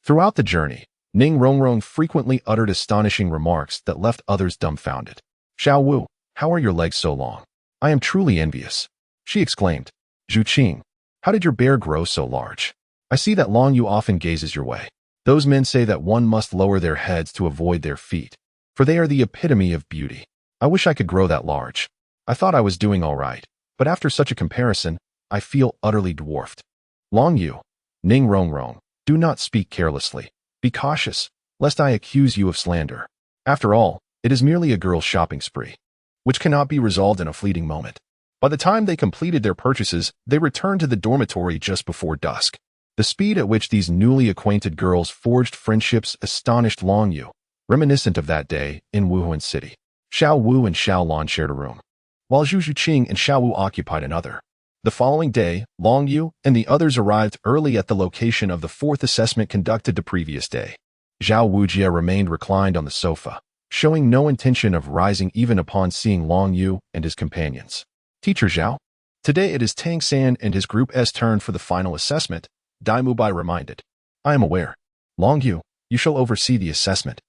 Throughout the journey, Ning Rongrong frequently uttered astonishing remarks that left others dumbfounded. Xiaowu, how are your legs so long? I am truly envious. She exclaimed. Zhu Qing, how did your bear grow so large? I see that Long Yu often gazes your way. Those men say that one must lower their heads to avoid their feet, for they are the epitome of beauty. I wish I could grow that large. I thought I was doing all right, but after such a comparison, I feel utterly dwarfed. Long Yu, Ning Rongrong, do not speak carelessly. Be cautious, lest I accuse you of slander. After all, it is merely a girl's shopping spree, which cannot be resolved in a fleeting moment. By the time they completed their purchases, they returned to the dormitory just before dusk. The speed at which these newly acquainted girls forged friendships astonished Long Yu, reminiscent of that day in Wuhuan City. Xiao Wu and Xiao Lan shared a room, while Zhu Qing and Xiao Wu occupied another. The following day, Long Yu and the others arrived early at the location of the 4th assessment conducted the previous day. Zhao Wujia remained reclined on the sofa, showing no intention of rising even upon seeing Long Yu and his companions. Teacher Zhao, today it is Tang San and his group's turn for the final assessment, Dai Mubai reminded. I am aware. Long Yu, you shall oversee the assessment.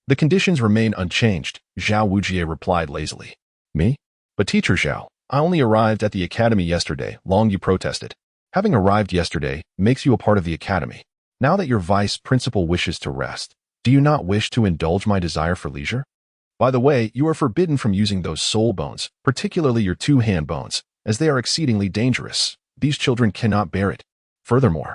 The conditions remain unchanged, Zhao Wujie replied lazily. Me? But Teacher Zhao, I only arrived at the academy yesterday, Long Yu protested. Having arrived yesterday makes you a part of the academy. Now that your vice principal wishes to rest, do you not wish to indulge my desire for leisure? By the way, you are forbidden from using those soul bones, particularly your 2-hand bones, as they are exceedingly dangerous. These children cannot bear it. Furthermore,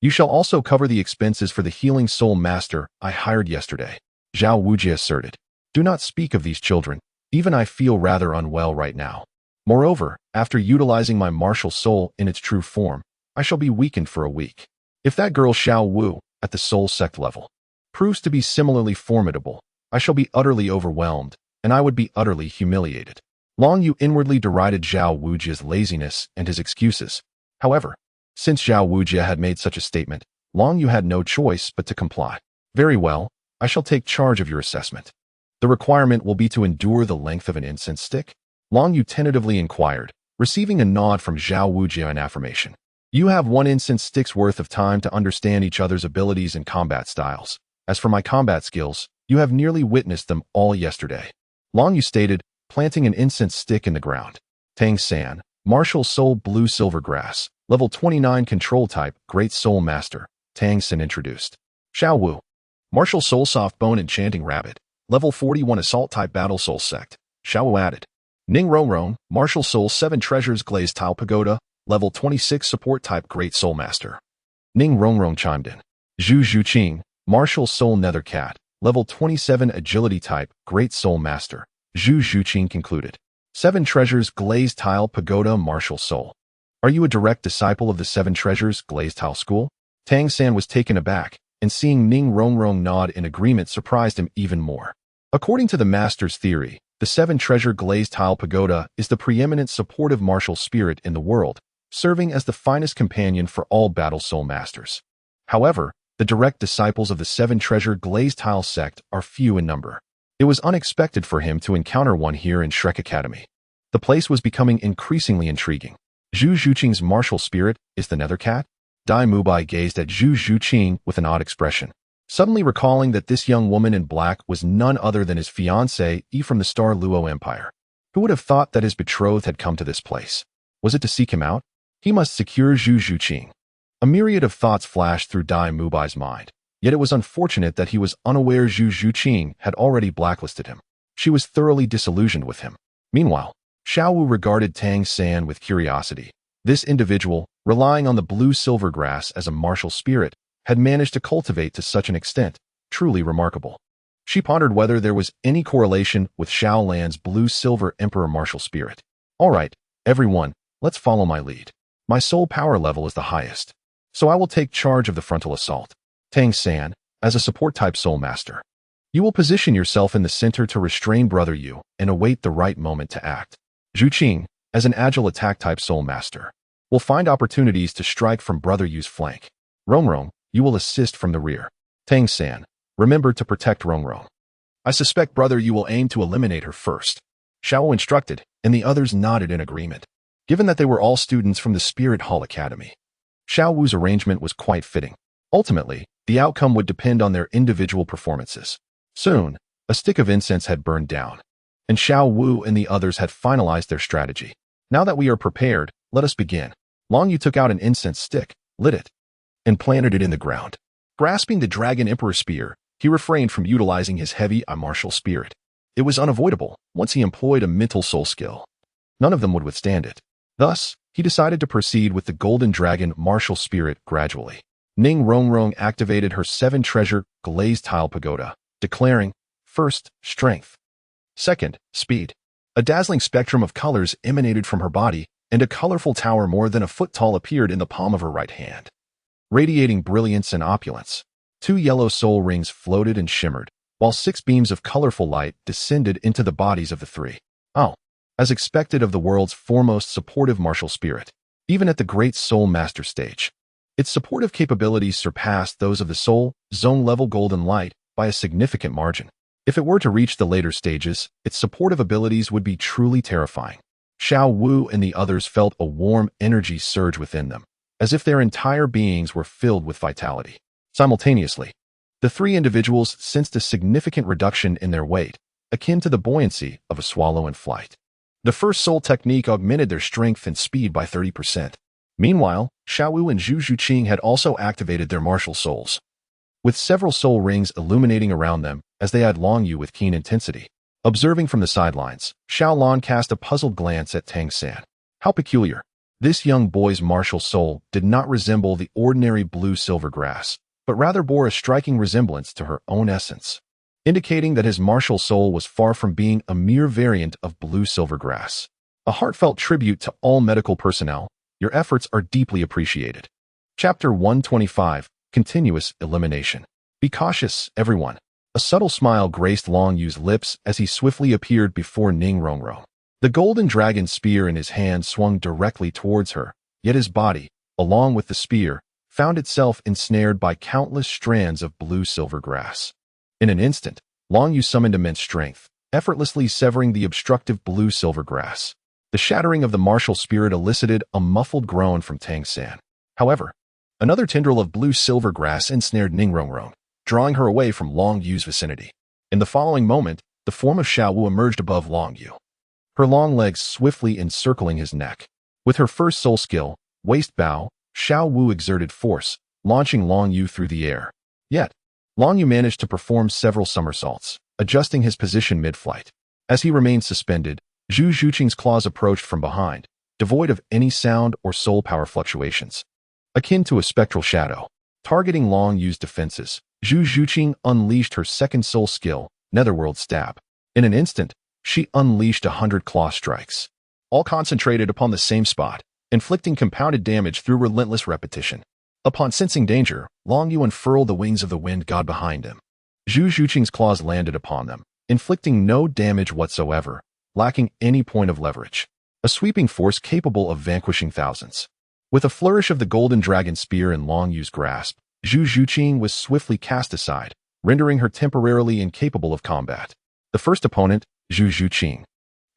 you shall also cover the expenses for the healing soul master I hired yesterday, Zhao Wujie asserted. Do not speak of these children. Even I feel rather unwell right now. Moreover, after utilizing my martial soul in its true form, I shall be weakened for a week. If that girl Xiao Wu, at the soul sect level, proves to be similarly formidable, I shall be utterly overwhelmed, and I would be utterly humiliated. Long Yu inwardly derided Zhao Wujie's laziness and his excuses. However, since Zhao Wujie had made such a statement, Long Yu had no choice but to comply. Very well, I shall take charge of your assessment. The requirement will be to endure the length of an incense stick? Long Yu tentatively inquired, receiving a nod from Zhao Wujia in affirmation. You have 1 incense stick's worth of time to understand each other's abilities and combat styles. As for my combat skills, you have nearly witnessed them all yesterday. Long Yu stated, planting an incense stick in the ground. Tang San, Martial Soul Blue Silver Grass, level 29 control type, Great Soul Master, Tang San introduced. Xiao Wu, Martial Soul Soft Bone Enchanting Rabbit, level 41 Assault type Battle Soul Sect, Xiao Wu added. Ning Rongrong, Martial Soul 7 Treasures Glazed Tile Pagoda, level 26 Support type Great Soul Master. Ning Rongrong chimed in. Zhu Zhuqing, Martial Soul Nether Cat, level 27 Agility type Great Soul Master. Zhu Zhuqing concluded. 7 Treasures Glazed Tile Pagoda Martial Soul. Are you a direct disciple of the 7 Treasures Glazed Tile School? Tang San was taken aback, and seeing Ning Rongrong nod in agreement surprised him even more. According to the Master's theory, the 7 Treasure Glazed Tile Pagoda is the preeminent supportive martial spirit in the world, serving as the finest companion for all Battle Soul Masters. However, the direct disciples of the 7 Treasure Glazed Tile sect are few in number. It was unexpected for him to encounter one here in Shrek Academy. The place was becoming increasingly intriguing. Zhu Zhuqing's martial spirit is the Nether Cat? Dai Mubai gazed at Zhu Zhuqing with an odd expression, suddenly recalling that this young woman in black was none other than his fiancée from the Star Luo Empire. Who would have thought that his betrothed had come to this place? Was it to seek him out? He must secure Zhu Zhuqing. A myriad of thoughts flashed through Dai Mubai's mind, yet it was unfortunate that he was unaware Zhu Zhuqing had already blacklisted him. She was thoroughly disillusioned with him. Meanwhile, Xiao Wu regarded Tang San with curiosity. This individual, relying on the blue silver grass as a martial spirit, had managed to cultivate to such an extent, truly remarkable. She pondered whether there was any correlation with Xiao Lan's blue silver emperor martial spirit. All right, everyone, let's follow my lead. My soul power level is the highest, so I will take charge of the frontal assault. Tang San, as a support-type soul master, you will position yourself in the center to restrain Brother Yu and await the right moment to act. Zhuqing, as an agile attack-type soul master, will find opportunities to strike from Brother Yu's flank. Rongrong, you will assist from the rear. Tang San, remember to protect Rongrong. I suspect Brother Yu will aim to eliminate her first. Xiao Wu instructed, and the others nodded in agreement. Given that they were all students from the Spirit Hall Academy, Xiao Wu's arrangement was quite fitting. Ultimately, the outcome would depend on their individual performances. Soon, a stick of incense had burned down, and Xiao Wu and the others had finalized their strategy. Now that we are prepared, let us begin. Long Yu took out an incense stick, lit it, and planted it in the ground. Grasping the Dragon Emperor Spear, he refrained from utilizing his heavy martial spirit. It was unavoidable once he employed a mental soul skill. None of them would withstand it. Thus, he decided to proceed with the Golden Dragon martial spirit gradually. Ning Rongrong activated her 7 Treasure Glazed Tile Pagoda, declaring, first, strength. Second, speed. A dazzling spectrum of colors emanated from her body, and a colorful tower more than a foot tall appeared in the palm of her right hand. Radiating brilliance and opulence, 2 yellow soul rings floated and shimmered, while 6 beams of colorful light descended into the bodies of the 3. Oh, as expected of the world's foremost supportive martial spirit, even at the Great Soul Master stage, its supportive capabilities surpassed those of the Soul Zone level Golden Light by a significant margin. If it were to reach the later stages, its supportive abilities would be truly terrifying. Xiao Wu and the others felt a warm energy surge within them, as if their entire beings were filled with vitality. Simultaneously, the 3 individuals sensed a significant reduction in their weight, akin to the buoyancy of a swallow in flight. The first soul technique augmented their strength and speed by 30%. Meanwhile, Xiao Wu and Zhu Zhuqing had also activated their martial souls, with several soul rings illuminating around them as they eyed Long Yu with keen intensity. Observing from the sidelines, Xiao Lan cast a puzzled glance at Tang San. How peculiar. This young boy's martial soul did not resemble the ordinary blue-silver grass, but rather bore a striking resemblance to her own essence, indicating that his martial soul was far from being a mere variant of blue-silver grass. A heartfelt tribute to all medical personnel. Your efforts are deeply appreciated. Chapter 125, Continuous Elimination. Be cautious, everyone. A subtle smile graced Long Yu's lips as he swiftly appeared before Ning Rongrong. The golden dragon spear in his hand swung directly towards her, yet his body, along with the spear, found itself ensnared by countless strands of blue-silver grass. In an instant, Long Yu summoned immense strength, effortlessly severing the obstructive blue-silver grass. The The shattering of the martial spirit elicited a muffled groan from Tang San. However, another tendril of blue-silver grass ensnared Ningrongrong, drawing her away from Long Yu's vicinity. In the following moment, the form of Xiao Wu emerged above Long Yu, her long legs swiftly encircling his neck. With her first soul skill, waist bow, Xiao Wu exerted force, launching Long Yu through the air. Yet, Long Yu managed to perform several somersaults, adjusting his position mid-flight. As he remained suspended, Zhu Zhuqing's claws approached from behind, devoid of any sound or soul power fluctuations. Akin to a spectral shadow, targeting Long Yu's defenses, Zhu Zhuqing unleashed her second soul skill, Netherworld Stab. In an instant, she unleashed 100 claw strikes, all concentrated upon the same spot, inflicting compounded damage through relentless repetition. Upon sensing danger, Long Yu unfurled the wings of the wind god behind him. Zhu Zhuqing's claws landed upon them, inflicting no damage whatsoever, lacking any point of leverage. A sweeping force capable of vanquishing thousands. With a flourish of the Golden Dragon Spear in Long Yu's grasp, Zhu Zhuqing was swiftly cast aside, rendering her temporarily incapable of combat. The first opponent, Zhu Zhuqing,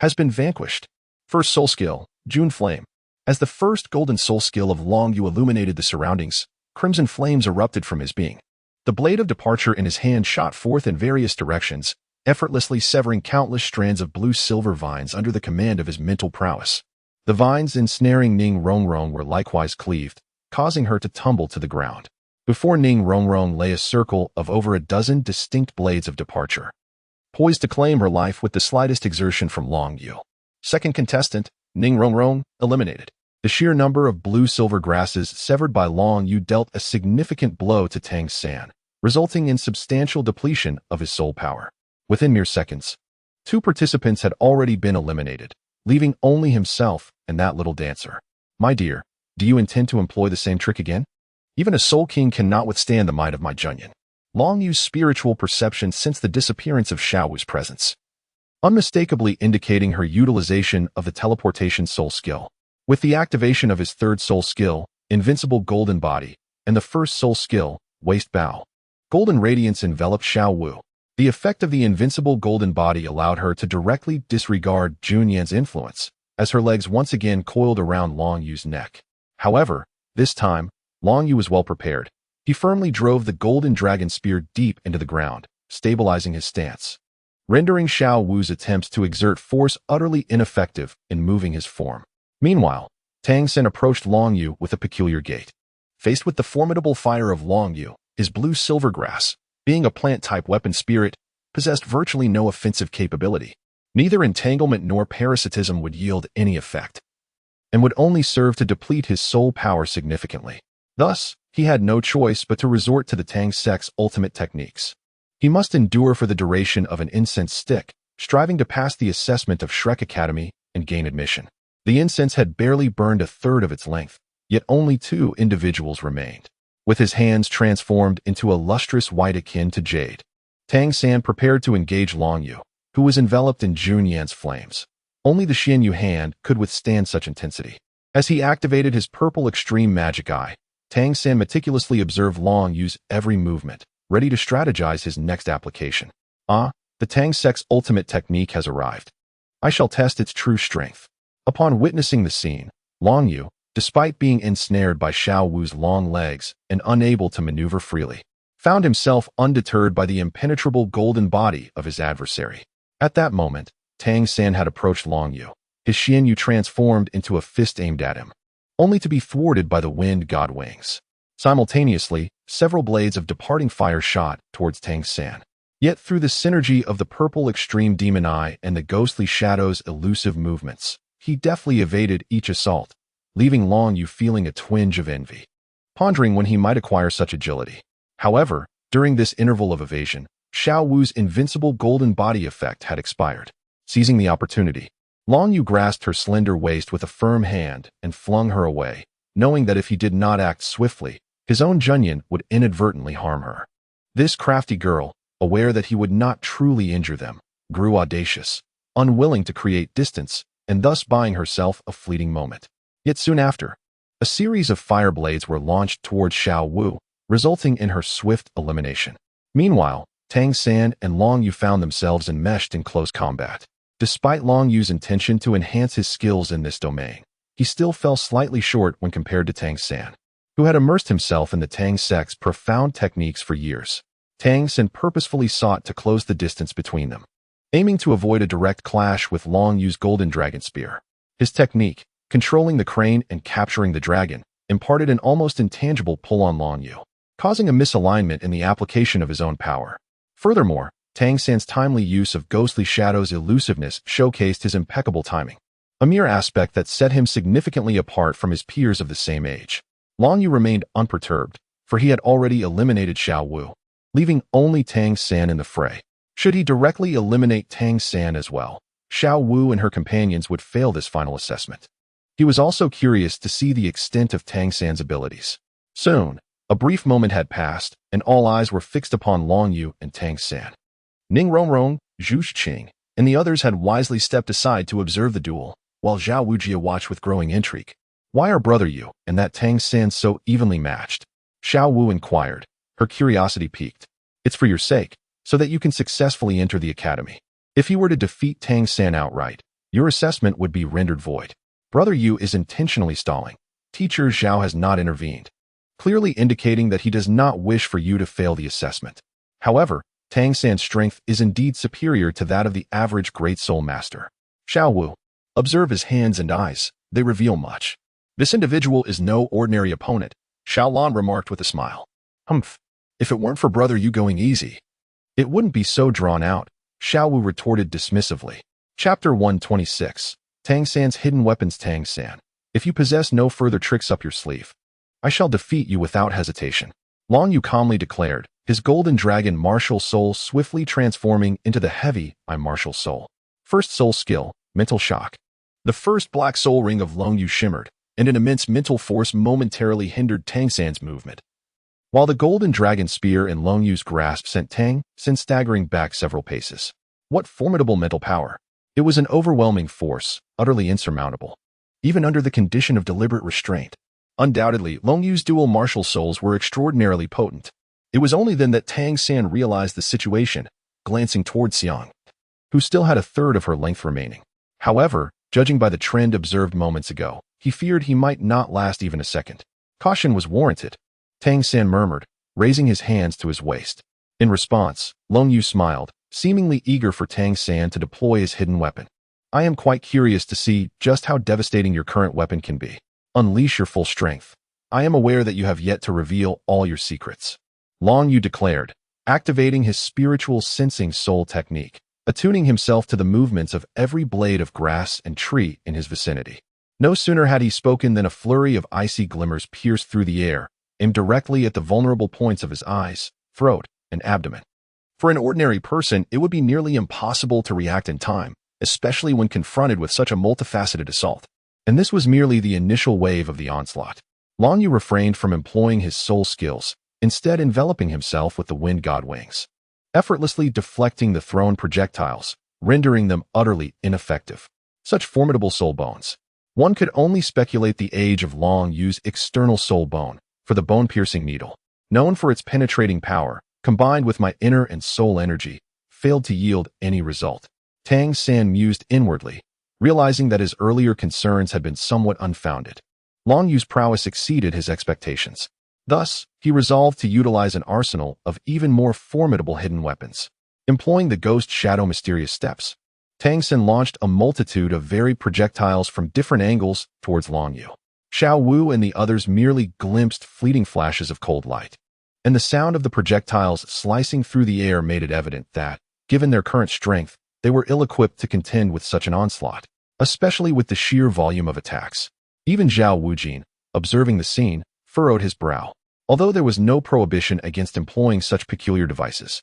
has been vanquished. First soul skill, June Flame. As the first golden soul skill of Long Yu illuminated the surroundings, crimson flames erupted from his being. The blade of departure in his hand shot forth in various directions, effortlessly severing countless strands of blue-silver vines under the command of his mental prowess. The vines ensnaring Ningrongrong were likewise cleaved, causing her to tumble to the ground. Before Ningrongrong lay a circle of over a dozen distinct blades of departure, poised to claim her life with the slightest exertion from Long Yu. Second contestant, Ningrongrong, eliminated. The sheer number of blue-silver grasses severed by Long Yu dealt a significant blow to Tang San, resulting in substantial depletion of his soul power. Within mere seconds, 2 participants had already been eliminated, leaving only himself and that little dancer. My dear, do you intend to employ the same trick again? Even a Soul King cannot withstand the might of my Junyan. Long Yu's spiritual perception sensed the disappearance of Xiao Wu's presence, unmistakably indicating her utilization of the teleportation soul skill. With the activation of his third soul skill, Invincible Golden Body, and the first soul skill, Waist Bow, golden radiance enveloped Xiao Wu. The effect of the invincible golden body allowed her to directly disregard Junyan's influence, as her legs once again coiled around Long Yu's neck. However, this time, Long Yu was well prepared. He firmly drove the Golden Dragon Spear deep into the ground, stabilizing his stance, rendering Xiao Wu's attempts to exert force utterly ineffective in moving his form. Meanwhile, Tang San approached Long Yu with a peculiar gait. Faced with the formidable fire of Long Yu, his blue-silver grass, being a plant-type weapon spirit, possessed virtually no offensive capability. Neither entanglement nor parasitism would yield any effect, and would only serve to deplete his soul power significantly. Thus, he had no choice but to resort to the Tang sect's ultimate techniques. He must endure for the duration of an incense stick, striving to pass the assessment of Shrek Academy and gain admission. The incense had barely burned a third of its length, yet only 2 individuals remained. With his hands transformed into a lustrous white akin to jade, Tang San prepared to engage Long Yu, who was enveloped in Junyan's flames. Only the Xianyu hand could withstand such intensity. As he activated his purple extreme magic eye, Tang San meticulously observed Long Yu's every movement, ready to strategize his next application. The Tang sect's ultimate technique has arrived. I shall test its true strength. Upon witnessing the scene, Long Yu, despite being ensnared by Xiao Wu's long legs and unable to maneuver freely, found himself undeterred by the impenetrable golden body of his adversary. At that moment, Tang San had approached Long Yu, his Xianyu transformed into a fist aimed at him, only to be thwarted by the wind god wings. Simultaneously, several blades of departing fire shot towards Tang San. Yet through the synergy of the purple extreme demon eye and the ghostly shadow's elusive movements, he deftly evaded each assault, leaving Long Yu feeling a twinge of envy, pondering when he might acquire such agility. However, during this interval of evasion, Xiao Wu's invincible golden body effect had expired. Seizing the opportunity, Long Yu grasped her slender waist with a firm hand and flung her away, knowing that if he did not act swiftly, his own Junyan would inadvertently harm her. This crafty girl, aware that he would not truly injure them, grew audacious, unwilling to create distance, and thus buying herself a fleeting moment. Yet soon after, a series of fire blades were launched towards Xiao Wu, resulting in her swift elimination. Meanwhile, Tang San and Long Yu found themselves enmeshed in close combat. Despite Long Yu's intention to enhance his skills in this domain, he still fell slightly short when compared to Tang San, who had immersed himself in the Tang sect's profound techniques for years. Tang San purposefully sought to close the distance between them, aiming to avoid a direct clash with Long Yu's Golden Dragon Spear. His technique, controlling the crane and capturing the dragon, imparted an almost intangible pull on Long Yu, causing a misalignment in the application of his own power. Furthermore, Tang San's timely use of ghostly shadows' elusiveness showcased his impeccable timing, a mere aspect that set him significantly apart from his peers of the same age. Long Yu remained unperturbed, for he had already eliminated Xiao Wu, leaving only Tang San in the fray. Should he directly eliminate Tang San as well, Xiao Wu and her companions would fail this final assessment. He was also curious to see the extent of Tang San's abilities. Soon, a brief moment had passed, and all eyes were fixed upon Long Yu and Tang San. Ning Rongrong, Zhu Shiqing, and the others had wisely stepped aside to observe the duel, while Zhao Wujie watched with growing intrigue. Why are Brother Yu and that Tang San so evenly matched? Xiao Wu inquired, her curiosity piqued. It's for your sake, so that you can successfully enter the academy. If you were to defeat Tang San outright, your assessment would be rendered void. Brother Yu is intentionally stalling. Teacher Zhao has not intervened, clearly indicating that he does not wish for you to fail the assessment. However, Tang San's strength is indeed superior to that of the average Great Soul Master. Xiao Wu, observe his hands and eyes, they reveal much. This individual is no ordinary opponent, Xiao Lan remarked with a smile. Humph, if it weren't for Brother Yu going easy, it wouldn't be so drawn out, Xiao Wu retorted dismissively. Chapter 126, Tang San's Hidden Weapons. Tang San, if you possess no further tricks up your sleeve, I shall defeat you without hesitation. Long Yu calmly declared, his Golden Dragon martial soul swiftly transforming into the heavy I martial soul. First soul skill, mental shock. The first black soul ring of Long Yu shimmered, and an immense mental force momentarily hindered Tang San's movement, while the Golden Dragon Spear in Long Yu's grasp sent Tang San staggering back several paces. What formidable mental power! It was an overwhelming force, utterly insurmountable, even under the condition of deliberate restraint. Undoubtedly, Long Yu's dual martial souls were extraordinarily potent. It was only then that Tang San realized the situation, glancing toward Xiaogang, who still had a third of her length remaining. However, judging by the trend observed moments ago, he feared he might not last even a second. Caution was warranted, Tang San murmured, raising his hands to his waist. In response, Long Yu smiled, seemingly eager for Tang San to deploy his hidden weapon. I am quite curious to see just how devastating your current weapon can be. Unleash your full strength. I am aware that you have yet to reveal all your secrets. Long Yu declared, activating his spiritual sensing soul technique, attuning himself to the movements of every blade of grass and tree in his vicinity. No sooner had he spoken than a flurry of icy glimmers pierced through the air, aimed directly at the vulnerable points of his eyes, throat, and abdomen. For an ordinary person, it would be nearly impossible to react in time, especially when confronted with such a multifaceted assault. And this was merely the initial wave of the onslaught. Long Yu refrained from employing his soul skills, instead enveloping himself with the wind god wings, effortlessly deflecting the thrown projectiles, rendering them utterly ineffective. Such formidable soul bones. One could only speculate the age of Long Yu's external soul bone, for the bone-piercing needle, known for its penetrating power, combined with my inner and soul energy, failed to yield any result. Tang San mused inwardly, realizing that his earlier concerns had been somewhat unfounded. Long Yu's prowess exceeded his expectations. Thus, he resolved to utilize an arsenal of even more formidable hidden weapons. Employing the ghost shadow mysterious steps, Tang San launched a multitude of varied projectiles from different angles towards Long Yu. Xiao Wu and the others merely glimpsed fleeting flashes of cold light, and the sound of the projectiles slicing through the air made it evident that, given their current strength, they were ill-equipped to contend with such an onslaught, especially with the sheer volume of attacks. Even Zhao Wujin, observing the scene, furrowed his brow. Although there was no prohibition against employing such peculiar devices,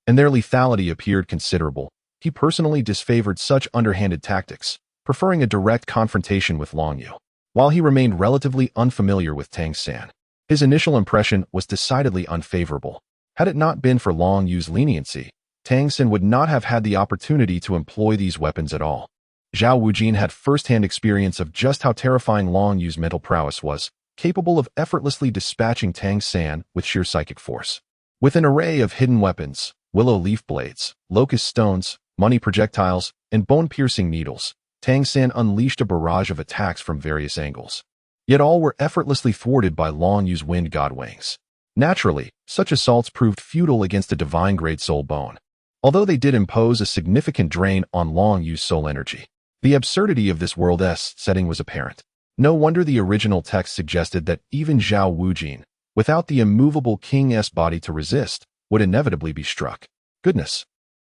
and their lethality appeared considerable, he personally disfavored such underhanded tactics, preferring a direct confrontation with Long Yu. While he remained relatively unfamiliar with Tang San, his initial impression was decidedly unfavorable. Had it not been for Long Yu's leniency, Tang San would not have had the opportunity to employ these weapons at all. Zhao Wujin had first-hand experience of just how terrifying Long Yu's mental prowess was, capable of effortlessly dispatching Tang San with sheer psychic force. With an array of hidden weapons, willow leaf blades, locust stones, money projectiles, and bone-piercing needles, Tang San unleashed a barrage of attacks from various angles. Yet all were effortlessly thwarted by Long Yu's wind god wings. Naturally, such assaults proved futile against a divine-grade soul bone. Although they did impose a significant drain on Long Yu's soul energy, the absurdity of this world-S setting was apparent. No wonder the original text suggested that even Zhao Wujin, without the immovable King-S body to resist, would inevitably be struck. Goodness!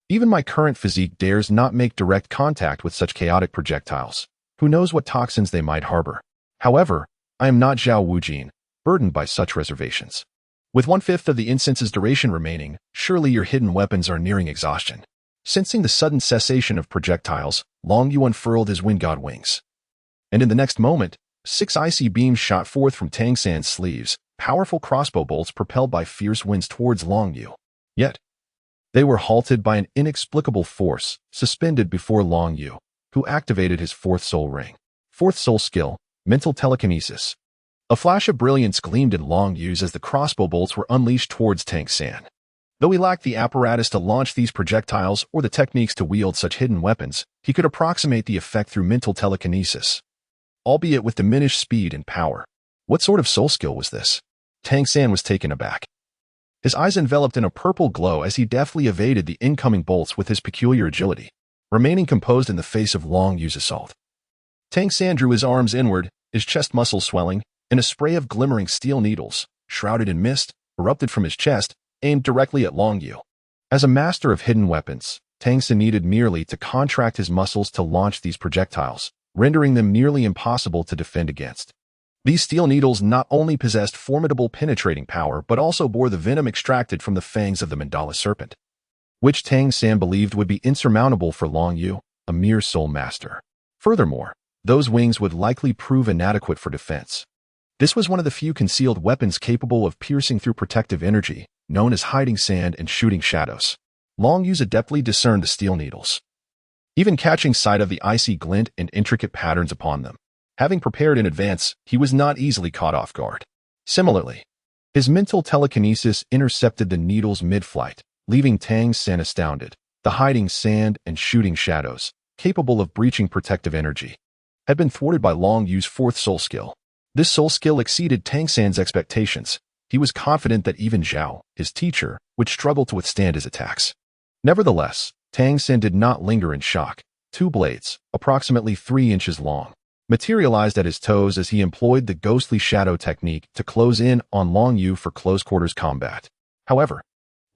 Even my current physique dares not make direct contact with such chaotic projectiles. Who knows what toxins they might harbor? However, I am not Zhao Wujin, burdened by such reservations. With 1/5 of the incense's duration remaining, surely your hidden weapons are nearing exhaustion. Sensing the sudden cessation of projectiles, Long Yu unfurled his wind god wings. And in the next moment, 6 icy beams shot forth from Tang San's sleeves, powerful crossbow bolts propelled by fierce winds towards Long Yu. Yet, they were halted by an inexplicable force suspended before Long Yu, who activated his 4th soul ring. 4th soul skill, mental telekinesis. A flash of brilliance gleamed in Long Yu's as the crossbow bolts were unleashed towards Tang San. Though he lacked the apparatus to launch these projectiles or the techniques to wield such hidden weapons, he could approximate the effect through mental telekinesis, albeit with diminished speed and power. What sort of soul skill was this? Tang San was taken aback. His eyes enveloped in a purple glow as he deftly evaded the incoming bolts with his peculiar agility, remaining composed in the face of Long Yu's assault. Tang San drew his arms inward, his chest muscles swelling, and a spray of glimmering steel needles, shrouded in mist, erupted from his chest, aimed directly at Long Yu. As a master of hidden weapons, Tang San needed merely to contract his muscles to launch these projectiles, rendering them nearly impossible to defend against. These steel needles not only possessed formidable penetrating power but also bore the venom extracted from the fangs of the mandala serpent, which Tang San believed would be insurmountable for Long Yu, a mere soul master. Furthermore, those wings would likely prove inadequate for defense. This was one of the few concealed weapons capable of piercing through protective energy, known as hiding sand and shooting shadows. Long Yu adeptly discerned the steel needles, even catching sight of the icy glint and intricate patterns upon them. Having prepared in advance, he was not easily caught off guard. Similarly, his mental telekinesis intercepted the needles mid-flight, leaving Tang San astounded. The hiding sand and shooting shadows, capable of breaching protective energy, had been thwarted by Long Yu's 4th soul skill. This soul skill exceeded Tang San's expectations. He was confident that even Zhao, his teacher, would struggle to withstand his attacks. Nevertheless, Tang San did not linger in shock. 2 blades, approximately 3 inches long, materialized at his toes as he employed the ghostly shadow technique to close in on Long Yu for close-quarters combat. However,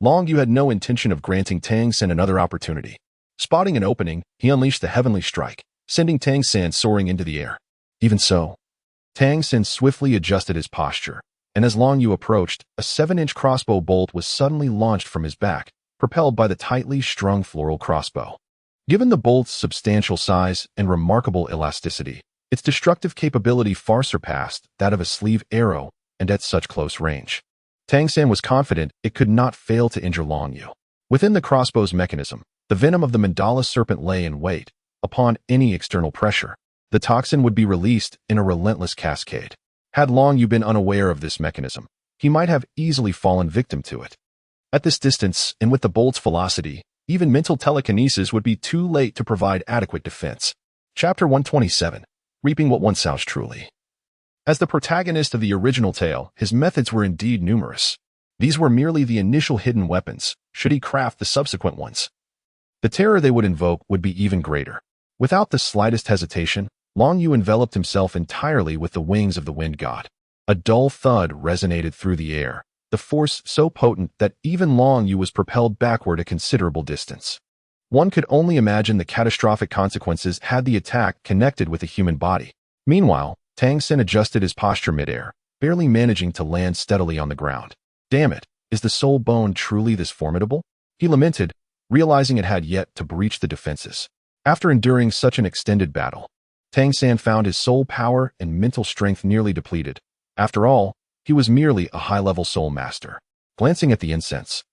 Long Yu had no intention of granting Tang San another opportunity. Spotting an opening, he unleashed the heavenly strike, sending Tang San soaring into the air. Even so, Tang San swiftly adjusted his posture, and as Long Yu approached, a 7-inch crossbow bolt was suddenly launched from his back, propelled by the tightly strung floral crossbow. Given the bolt's substantial size and remarkable elasticity, its destructive capability far surpassed that of a sleeve arrow, and at such close range, Tang San was confident it could not fail to injure Long Yu. Within the crossbow's mechanism, the venom of the mandala serpent lay in wait. Upon any external pressure, the toxin would be released in a relentless cascade. Had Long Yu been unaware of this mechanism, he might have easily fallen victim to it. At this distance, and with the bolt's velocity, even mental telekinesis would be too late to provide adequate defense. Chapter 127. Reaping what one sows truly. As the protagonist of the original tale, his methods were indeed numerous. These were merely the initial hidden weapons, should he craft the subsequent ones. The terror they would invoke would be even greater. Without the slightest hesitation, Long Yu enveloped himself entirely with the wings of the wind god. A dull thud resonated through the air, the force so potent that even Long Yu was propelled backward a considerable distance. One could only imagine the catastrophic consequences had the attack connected with a human body. Meanwhile, Tang San adjusted his posture midair, barely managing to land steadily on the ground. Damn it, is the soul bone truly this formidable? He lamented, realizing it had yet to breach the defenses. After enduring such an extended battle, Tang San found his soul power and mental strength nearly depleted. After all, he was merely a high-level soul master. Glancing at the incense,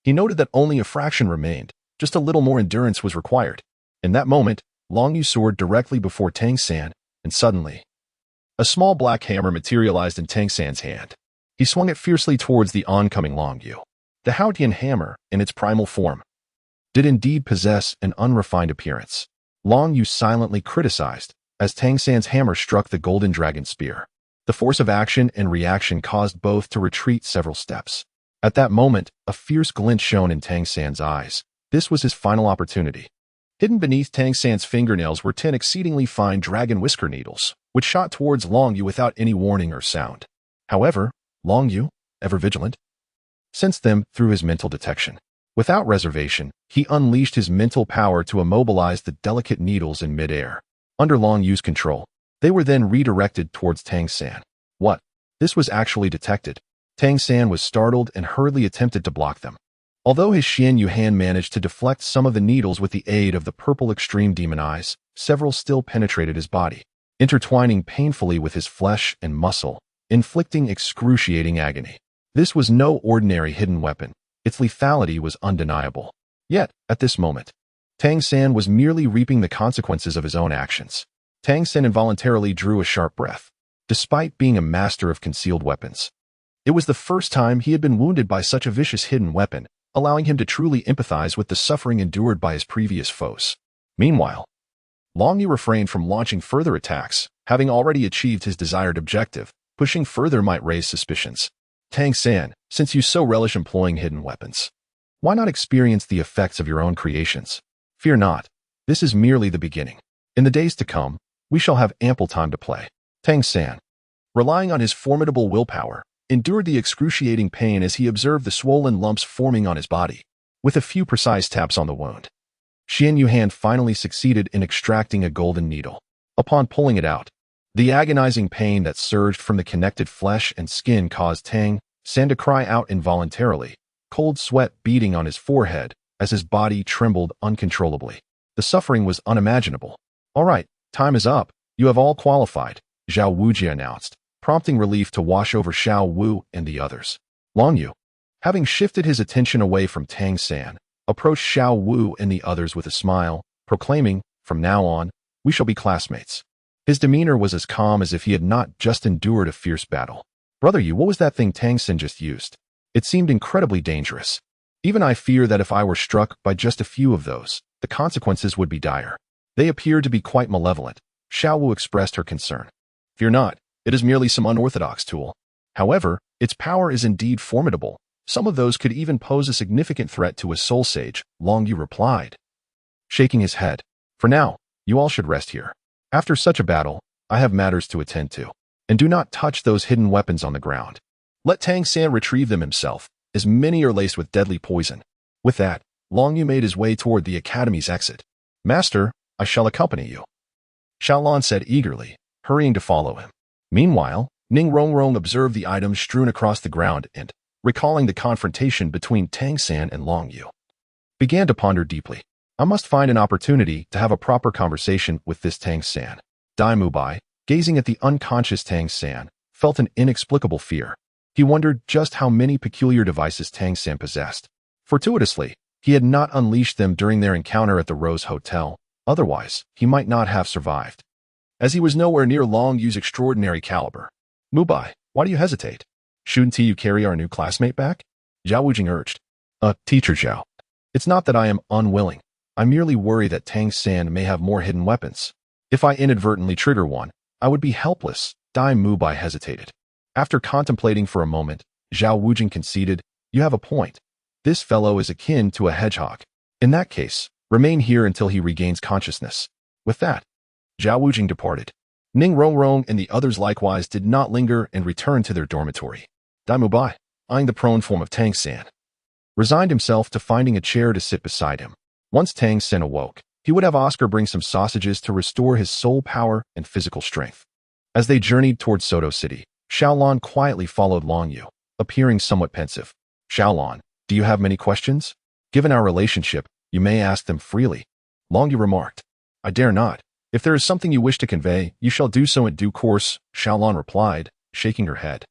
he noted that only a fraction remained. Just a little more endurance was required. In that moment, Long Yu soared directly before Tang San, and suddenly, a small black hammer materialized in Tang San's hand. He swung it fiercely towards the oncoming Long Yu. The Haotian hammer, in its primal form, did indeed possess an unrefined appearance. Long Yu silently criticized as Tang San's hammer struck the Golden Dragon spear. The force of action and reaction caused both to retreat several steps. At that moment, a fierce glint shone in Tang San's eyes. This was his final opportunity. Hidden beneath Tang San's fingernails were 10 exceedingly fine dragon whisker needles, which shot towards Long Yu without any warning or sound. However, Long Yu, ever vigilant, sensed them through his mental detection. Without reservation, he unleashed his mental power to immobilize the delicate needles in midair. Under Long Yu's control, they were then redirected towards Tang San. What? This was actually detected. Tang San was startled and hurriedly attempted to block them. Although his Xian Yu hand managed to deflect some of the needles with the aid of the purple extreme demon eyes, several still penetrated his body, intertwining painfully with his flesh and muscle, inflicting excruciating agony. This was no ordinary hidden weapon. Its lethality was undeniable. Yet, at this moment, Tang San was merely reaping the consequences of his own actions. Tang San involuntarily drew a sharp breath. Despite being a master of concealed weapons, it was the first time he had been wounded by such a vicious hidden weapon, allowing him to truly empathize with the suffering endured by his previous foes. Meanwhile, Long Yu refrained from launching further attacks, having already achieved his desired objective. Pushing further might raise suspicions. Tang San, since you so relish employing hidden weapons, why not experience the effects of your own creations? Fear not, this is merely the beginning. In the days to come, we shall have ample time to play. Tang San, relying on his formidable willpower, endured the excruciating pain as he observed the swollen lumps forming on his body. With a few precise taps on the wound, Xian Yu hand finally succeeded in extracting a golden needle. Upon pulling it out, the agonizing pain that surged from the connected flesh and skin caused Tang San to cry out involuntarily, cold sweat beading on his forehead as his body trembled uncontrollably. The suffering was unimaginable. All right, time is up. You have all qualified, Xiao Wuji announced, prompting relief to wash over Xiao Wu and the others. Long Yu, having shifted his attention away from Tang San, approached Xiao Wu and the others with a smile, proclaiming, from now on, we shall be classmates. His demeanor was as calm as if he had not just endured a fierce battle. Brother Yu, what was that thing Tang San just used? It seemed incredibly dangerous. Even I fear that if I were struck by just a few of those, the consequences would be dire. They appeared to be quite malevolent. Xiao Wu expressed her concern. Fear not, it is merely some unorthodox tool. However, its power is indeed formidable. Some of those could even pose a significant threat to a soul sage, Long Yu replied, shaking his head. For now, you all should rest here. After such a battle, I have matters to attend to. And do not touch those hidden weapons on the ground. Let Tang San retrieve them himself, as many are laced with deadly poison. With that, Long Yu made his way toward the academy's exit. Master, I shall accompany you, Xiaolon said eagerly, hurrying to follow him. Meanwhile, Ning Rongrong observed the items strewn across the ground and, recalling the confrontation between Tang San and Long Yu, began to ponder deeply. I must find an opportunity to have a proper conversation with this Tang San. Dai Mubai, gazing at the unconscious Tang San, felt an inexplicable fear. He wondered just how many peculiar devices Tang San possessed. Fortuitously, he had not unleashed them during their encounter at the Rose Hotel. Otherwise, he might not have survived, as he was nowhere near Long Yu's extraordinary caliber. Mubai, why do you hesitate? Shouldn't you carry our new classmate back? Zhao Wujing urged. Teacher Zhao. It's not that I am unwilling. I merely worry that Tang San may have more hidden weapons. If I inadvertently trigger one, I would be helpless. Dai Mubai hesitated. After contemplating for a moment, Zhao Wujing conceded, you have a point. This fellow is akin to a hedgehog. In that case, remain here until he regains consciousness. With that, Zhao Wujing departed. Ning Rongrong and the others likewise did not linger and returned to their dormitory. Dai Mubai, eyeing the prone form of Tang San, resigned himself to finding a chair to sit beside him. Once Tang San awoke, he would have Oscar bring some sausages to restore his soul power and physical strength. As they journeyed towards Soto City, Xiaolon quietly followed Long Yu, appearing somewhat pensive. Xiaolon, do you have many questions? Given our relationship, you may ask them freely. Long Yu remarked. I dare not. If there is something you wish to convey, you shall do so in due course, Xiaolon replied, shaking her head.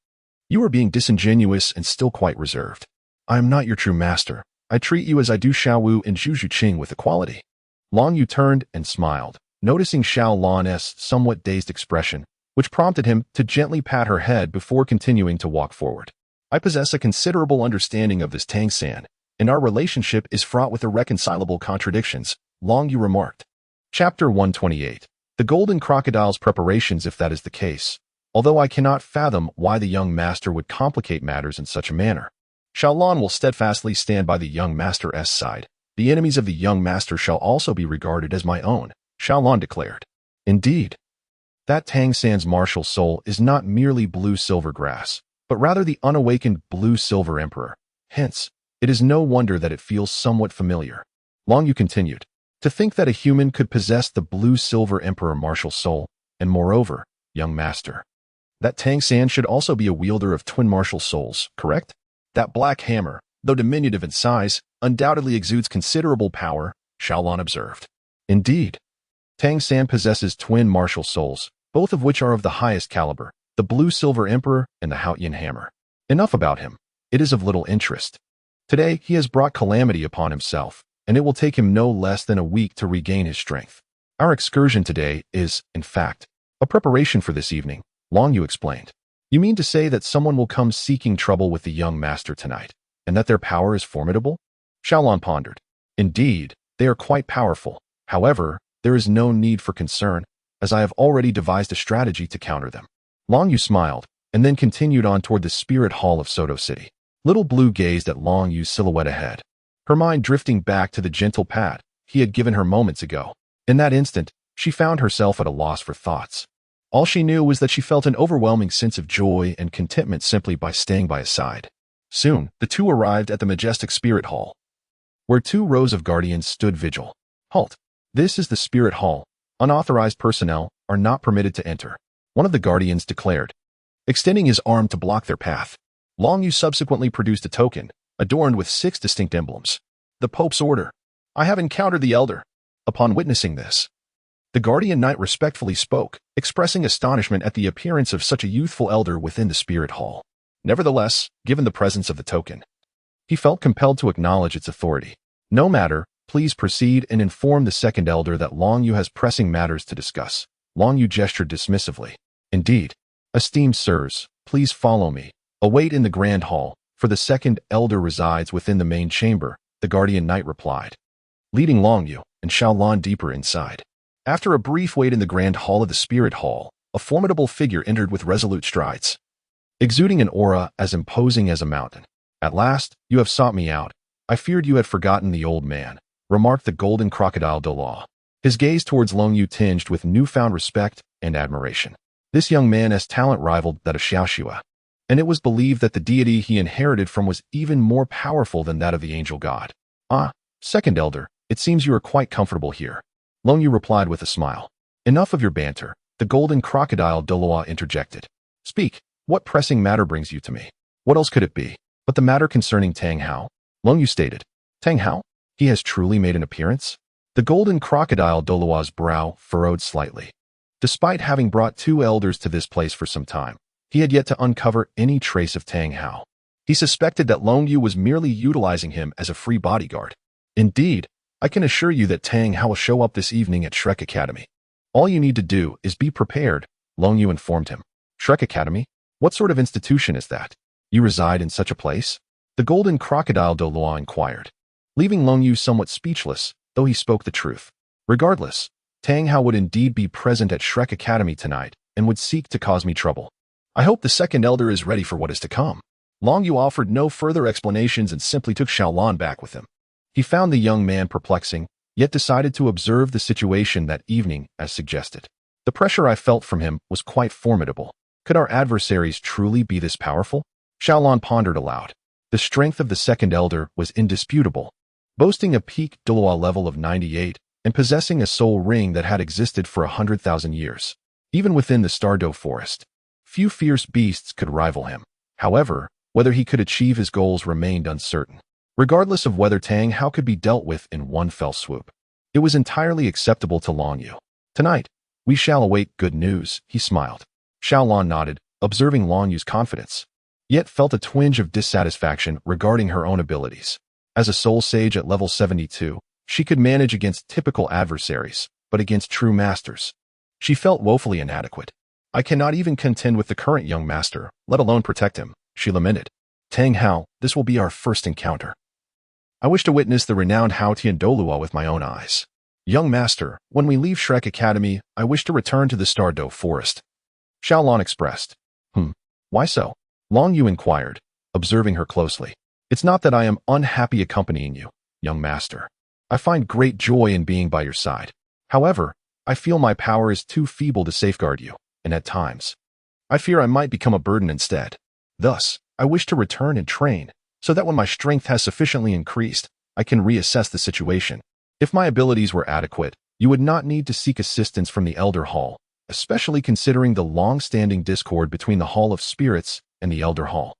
You are being disingenuous and still quite reserved. I am not your true master. I treat you as I do Xiao Wu and Zhu Zhuqing with equality. Long Yu turned and smiled, noticing Xiaolon's somewhat dazed expression, which prompted him to gently pat her head before continuing to walk forward. I possess a considerable understanding of this Tang San. and our relationship is fraught with irreconcilable contradictions, Long Yu remarked. Chapter 128. The Golden Crocodile's preparations if that is the case, although I cannot fathom why the young master would complicate matters in such a manner. Xiaolan will steadfastly stand by the young master's side. The enemies of the young master shall also be regarded as my own, Xiaolan declared. Indeed, that Tang San's martial soul is not merely blue-silver grass, but rather the unawakened blue-silver emperor. Hence, it is no wonder that it feels somewhat familiar. Long Yu continued. To think that a human could possess the blue-silver emperor martial soul, and moreover, young master, that Tang San should also be a wielder of twin martial souls, correct? That black hammer, though diminutive in size, undoubtedly exudes considerable power, Xiaolan observed. Indeed, Tang San possesses twin martial souls, both of which are of the highest caliber, the blue-silver emperor and the Haotian hammer. Enough about him. It is of little interest. Today, he has brought calamity upon himself, and it will take him no less than a week to regain his strength. Our excursion today is, in fact, a preparation for this evening, Long Yu explained. You mean to say that someone will come seeking trouble with the young master tonight, and that their power is formidable? Xiaolan pondered. Indeed, they are quite powerful. However, there is no need for concern, as I have already devised a strategy to counter them. Long Yu smiled, and then continued on toward the spirit hall of Soto City. Little Blue gazed at Long Yu's silhouette ahead, her mind drifting back to the gentle pat he had given her moments ago. In that instant, she found herself at a loss for thoughts. All she knew was that she felt an overwhelming sense of joy and contentment simply by staying by his side. Soon, the two arrived at the majestic spirit hall, where 2 rows of guardians stood vigil. Halt! This is the spirit hall. Unauthorized personnel are not permitted to enter, one of the guardians declared, extending his arm to block their path. Long Yu subsequently produced a token, adorned with 6 distinct emblems. The Pope's order. I have encountered the elder. Upon witnessing this, the guardian knight respectfully spoke, expressing astonishment at the appearance of such a youthful elder within the spirit hall. Nevertheless, given the presence of the token, he felt compelled to acknowledge its authority. No matter, please proceed and inform the second elder that Long Yu has pressing matters to discuss. Long Yu gestured dismissively. Indeed. Esteemed sirs, please follow me. Await in the grand hall, for the second elder resides within the main chamber, the guardian knight replied, leading Long Yu and Xiaolan deeper inside. After a brief wait in the grand hall of the spirit hall, a formidable figure entered with resolute strides, exuding an aura as imposing as a mountain. At last, you have sought me out. I feared you had forgotten the old man, remarked the golden crocodile Douluo, his gaze towards Long Yu tinged with newfound respect and admiration. This young man's talent rivaled that of Xiaoxue, and it was believed that the deity he inherited from was even more powerful than that of the angel god. Ah, second elder, it seems you are quite comfortable here. Long Yu replied with a smile. Enough of your banter, the golden crocodile Douluo interjected. Speak, what pressing matter brings you to me? What else could it be but the matter concerning Tang Hao? Long Yu stated. Tang Hao? He has truly made an appearance? The golden crocodile Douluo's brow furrowed slightly. Despite having brought 2 elders to this place for some time, he had yet to uncover any trace of Tang Hao. He suspected that Long Yu was merely utilizing him as a free bodyguard. Indeed, I can assure you that Tang Hao will show up this evening at Shrek Academy. All you need to do is be prepared, Long Yu informed him. Shrek Academy? What sort of institution is that? You reside in such a place? The golden crocodile Douluo inquired, leaving Long Yu somewhat speechless, though he spoke the truth. Regardless, Tang Hao would indeed be present at Shrek Academy tonight and would seek to cause me trouble. I hope the second elder is ready for what is to come. Long Yu offered no further explanations and simply took Xiaolan back with him. He found the young man perplexing, yet decided to observe the situation that evening as suggested. The pressure I felt from him was quite formidable. Could our adversaries truly be this powerful? Xiaolan pondered aloud. The strength of the second elder was indisputable, boasting a peak Douluo level of 98 and possessing a soul ring that had existed for 100,000 years. Even within the Stardow Forest, few fierce beasts could rival him. However, whether he could achieve his goals remained uncertain. Regardless of whether Tang Hao could be dealt with in one fell swoop, it was entirely acceptable to Long Yu. Tonight, we shall await good news, he smiled. Xiaolan nodded, observing Long Yu's confidence, yet felt a twinge of dissatisfaction regarding her own abilities. As a soul sage at level 72, she could manage against typical adversaries, but against true masters, she felt woefully inadequate. I cannot even contend with the current young master, let alone protect him, she lamented. Tang Hao, this will be our first encounter. I wish to witness the renowned Haotian Douluo with my own eyes. Young master, when we leave Shrek Academy, I wish to return to the Stardo Forest. Xiaolong expressed. Why so? Long Yu inquired, observing her closely. It's not that I am unhappy accompanying you, young master. I find great joy in being by your side. However, I feel my power is too feeble to safeguard you, and at times, I fear I might become a burden instead. Thus, I wish to return and train, so that when my strength has sufficiently increased, I can reassess the situation. If my abilities were adequate, you would not need to seek assistance from the Elder Hall, especially considering the long-standing discord between the Hall of Spirits and the Elder Hall.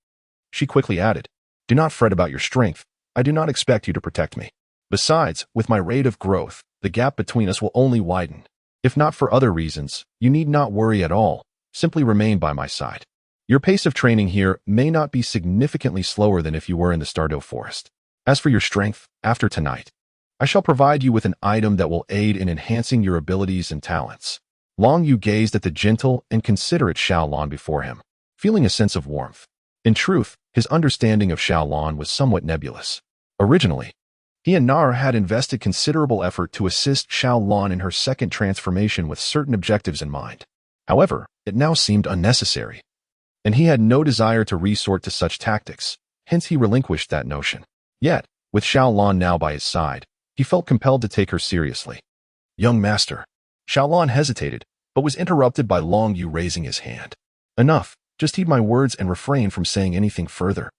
She quickly added, Do not fret about your strength. I do not expect you to protect me. Besides, with my rate of growth, the gap between us will only widen. If not for other reasons, you need not worry at all. Simply remain by my side. Your pace of training here may not be significantly slower than if you were in the Stardo Forest. As for your strength, after tonight, I shall provide you with an item that will aid in enhancing your abilities and talents. Long Yu gazed at the gentle and considerate Xiaolong before him, feeling a sense of warmth. In truth, his understanding of Xiaolong was somewhat nebulous. Originally, he and Nar had invested considerable effort to assist Xiaolong in her second transformation with certain objectives in mind. However, it now seemed unnecessary, and he had no desire to resort to such tactics, hence he relinquished that notion. Yet, with Xiaolong now by his side, he felt compelled to take her seriously. Young master. Xiaolong hesitated, but was interrupted by Long Yu raising his hand. Enough, just heed my words and refrain from saying anything further.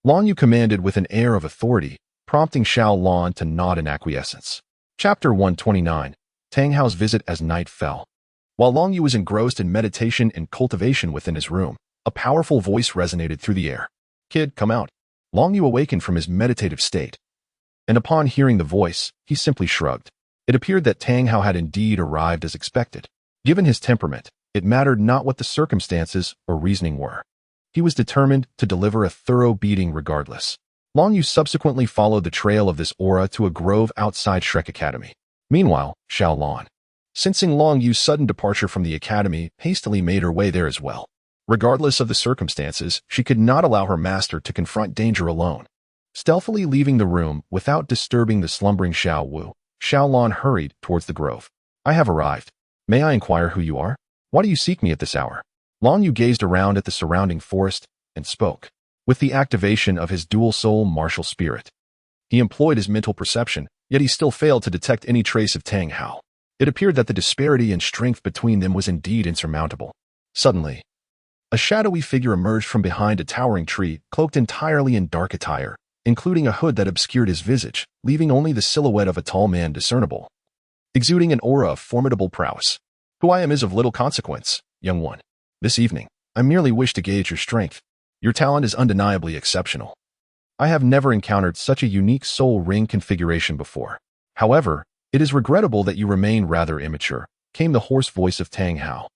Long Yu commanded with an air of authority, prompting Xiaolong to nod in acquiescence. Chapter 129, Tang Hao's visit as night fell. While Long Yu was engrossed in meditation and cultivation within his room, a powerful voice resonated through the air. Kid, come out. Long Yu awakened from his meditative state, and upon hearing the voice, he simply shrugged. It appeared that Tang Hao had indeed arrived as expected. Given his temperament, it mattered not what the circumstances or reasoning were. He was determined to deliver a thorough beating regardless. Long Yu subsequently followed the trail of this aura to a grove outside Shrek Academy. Meanwhile, Xiaolong, sensing Long Yu's sudden departure from the academy, hastily made her way there as well. Regardless of the circumstances, she could not allow her master to confront danger alone. Stealthily leaving the room without disturbing the slumbering Xiao Wu, Xiaolong hurried towards the grove. I have arrived. May I inquire who you are? Why do you seek me at this hour? Long Yu gazed around at the surrounding forest and spoke. With the activation of his dual soul martial spirit, he employed his mental perception, yet he still failed to detect any trace of Tang Hao. It appeared that the disparity in strength between them was indeed insurmountable. Suddenly, a shadowy figure emerged from behind a towering tree, cloaked entirely in dark attire, including a hood that obscured his visage, leaving only the silhouette of a tall man discernible. Exuding an aura of formidable prowess. Who I am is of little consequence, young one. This evening, I merely wish to gauge your strength. Your talent is undeniably exceptional. I have never encountered such a unique soul ring configuration before. However, it is regrettable that you remain rather immature, came the hoarse voice of Tang Hao.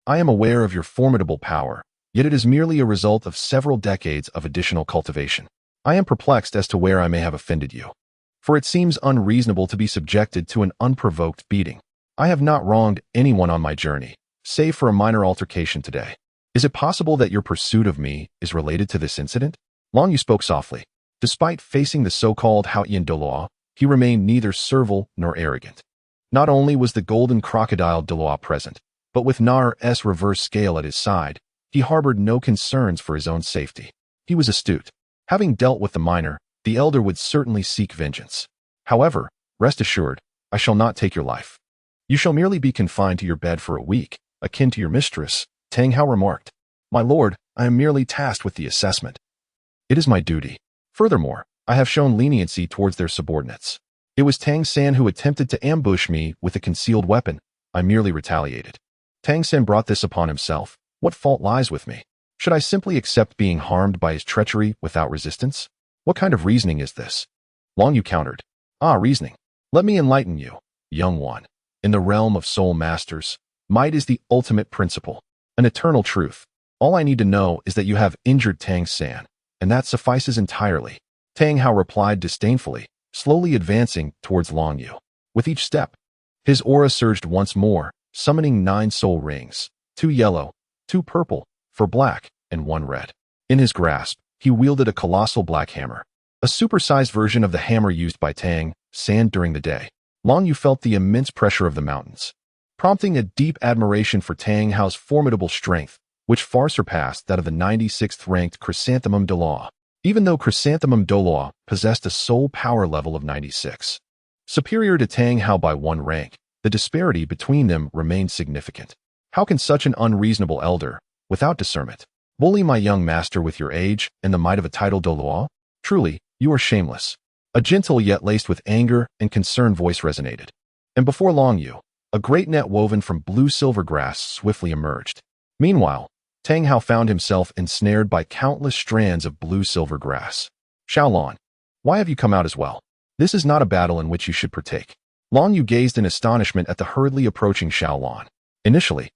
I am aware of your formidable power, yet it is merely a result of several decades of additional cultivation. I am perplexed as to where I may have offended you, for it seems unreasonable to be subjected to an unprovoked beating. I have not wronged anyone on my journey, save for a minor altercation today. Is it possible that your pursuit of me is related to this incident? Long Yu spoke softly. Despite facing the so-called Haotian Douluo, he remained neither servile nor arrogant. Not only was the golden crocodile Douluo present, but with Nar's reverse scale at his side, he harbored no concerns for his own safety. He was astute. Having dealt with the minor, the elder would certainly seek vengeance. However, rest assured, I shall not take your life. You shall merely be confined to your bed for a week, akin to your mistress, Tang Hao remarked. My lord, I am merely tasked with the assessment. It is my duty. Furthermore, I have shown leniency towards their subordinates. It was Tang San who attempted to ambush me with a concealed weapon. I merely retaliated. Tang San brought this upon himself. What fault lies with me? Should I simply accept being harmed by his treachery without resistance? What kind of reasoning is this? Long Yu countered. Reasoning. Let me enlighten you, young one. In the realm of soul masters, might is the ultimate principle, an eternal truth. All I need to know is that you have injured Tang San, and that suffices entirely. Tang Hao replied disdainfully, slowly advancing towards Long Yu. With each step, his aura surged once more, summoning 9 soul rings, 2 yellow, 2 purple, 4 black, and 1 red. In his grasp, he wielded a colossal black hammer. a supersized version of the hammer used by Tang San during the day. Long Yu felt the immense pressure of the mountains, prompting a deep admiration for Tang Hao's formidable strength, which far surpassed that of the 96th-ranked Chrysanthemum Douluo. Even though Chrysanthemum Douluo possessed a soul power level of 96, superior to Tang Hao by 1 rank, the disparity between them remained significant. How can such an unreasonable elder, without discernment, bully my young master with your age and the might of a titled Douluo? Truly, you are shameless. A gentle yet laced with anger and concerned voice resonated. And before long a great net woven from blue-silver grass swiftly emerged. Meanwhile, Tang Hao found himself ensnared by countless strands of blue-silver grass. Xiaolang, why have you come out as well? This is not a battle in which you should partake. Long Yu gazed in astonishment at the hurriedly approaching Xiaolang. Initially,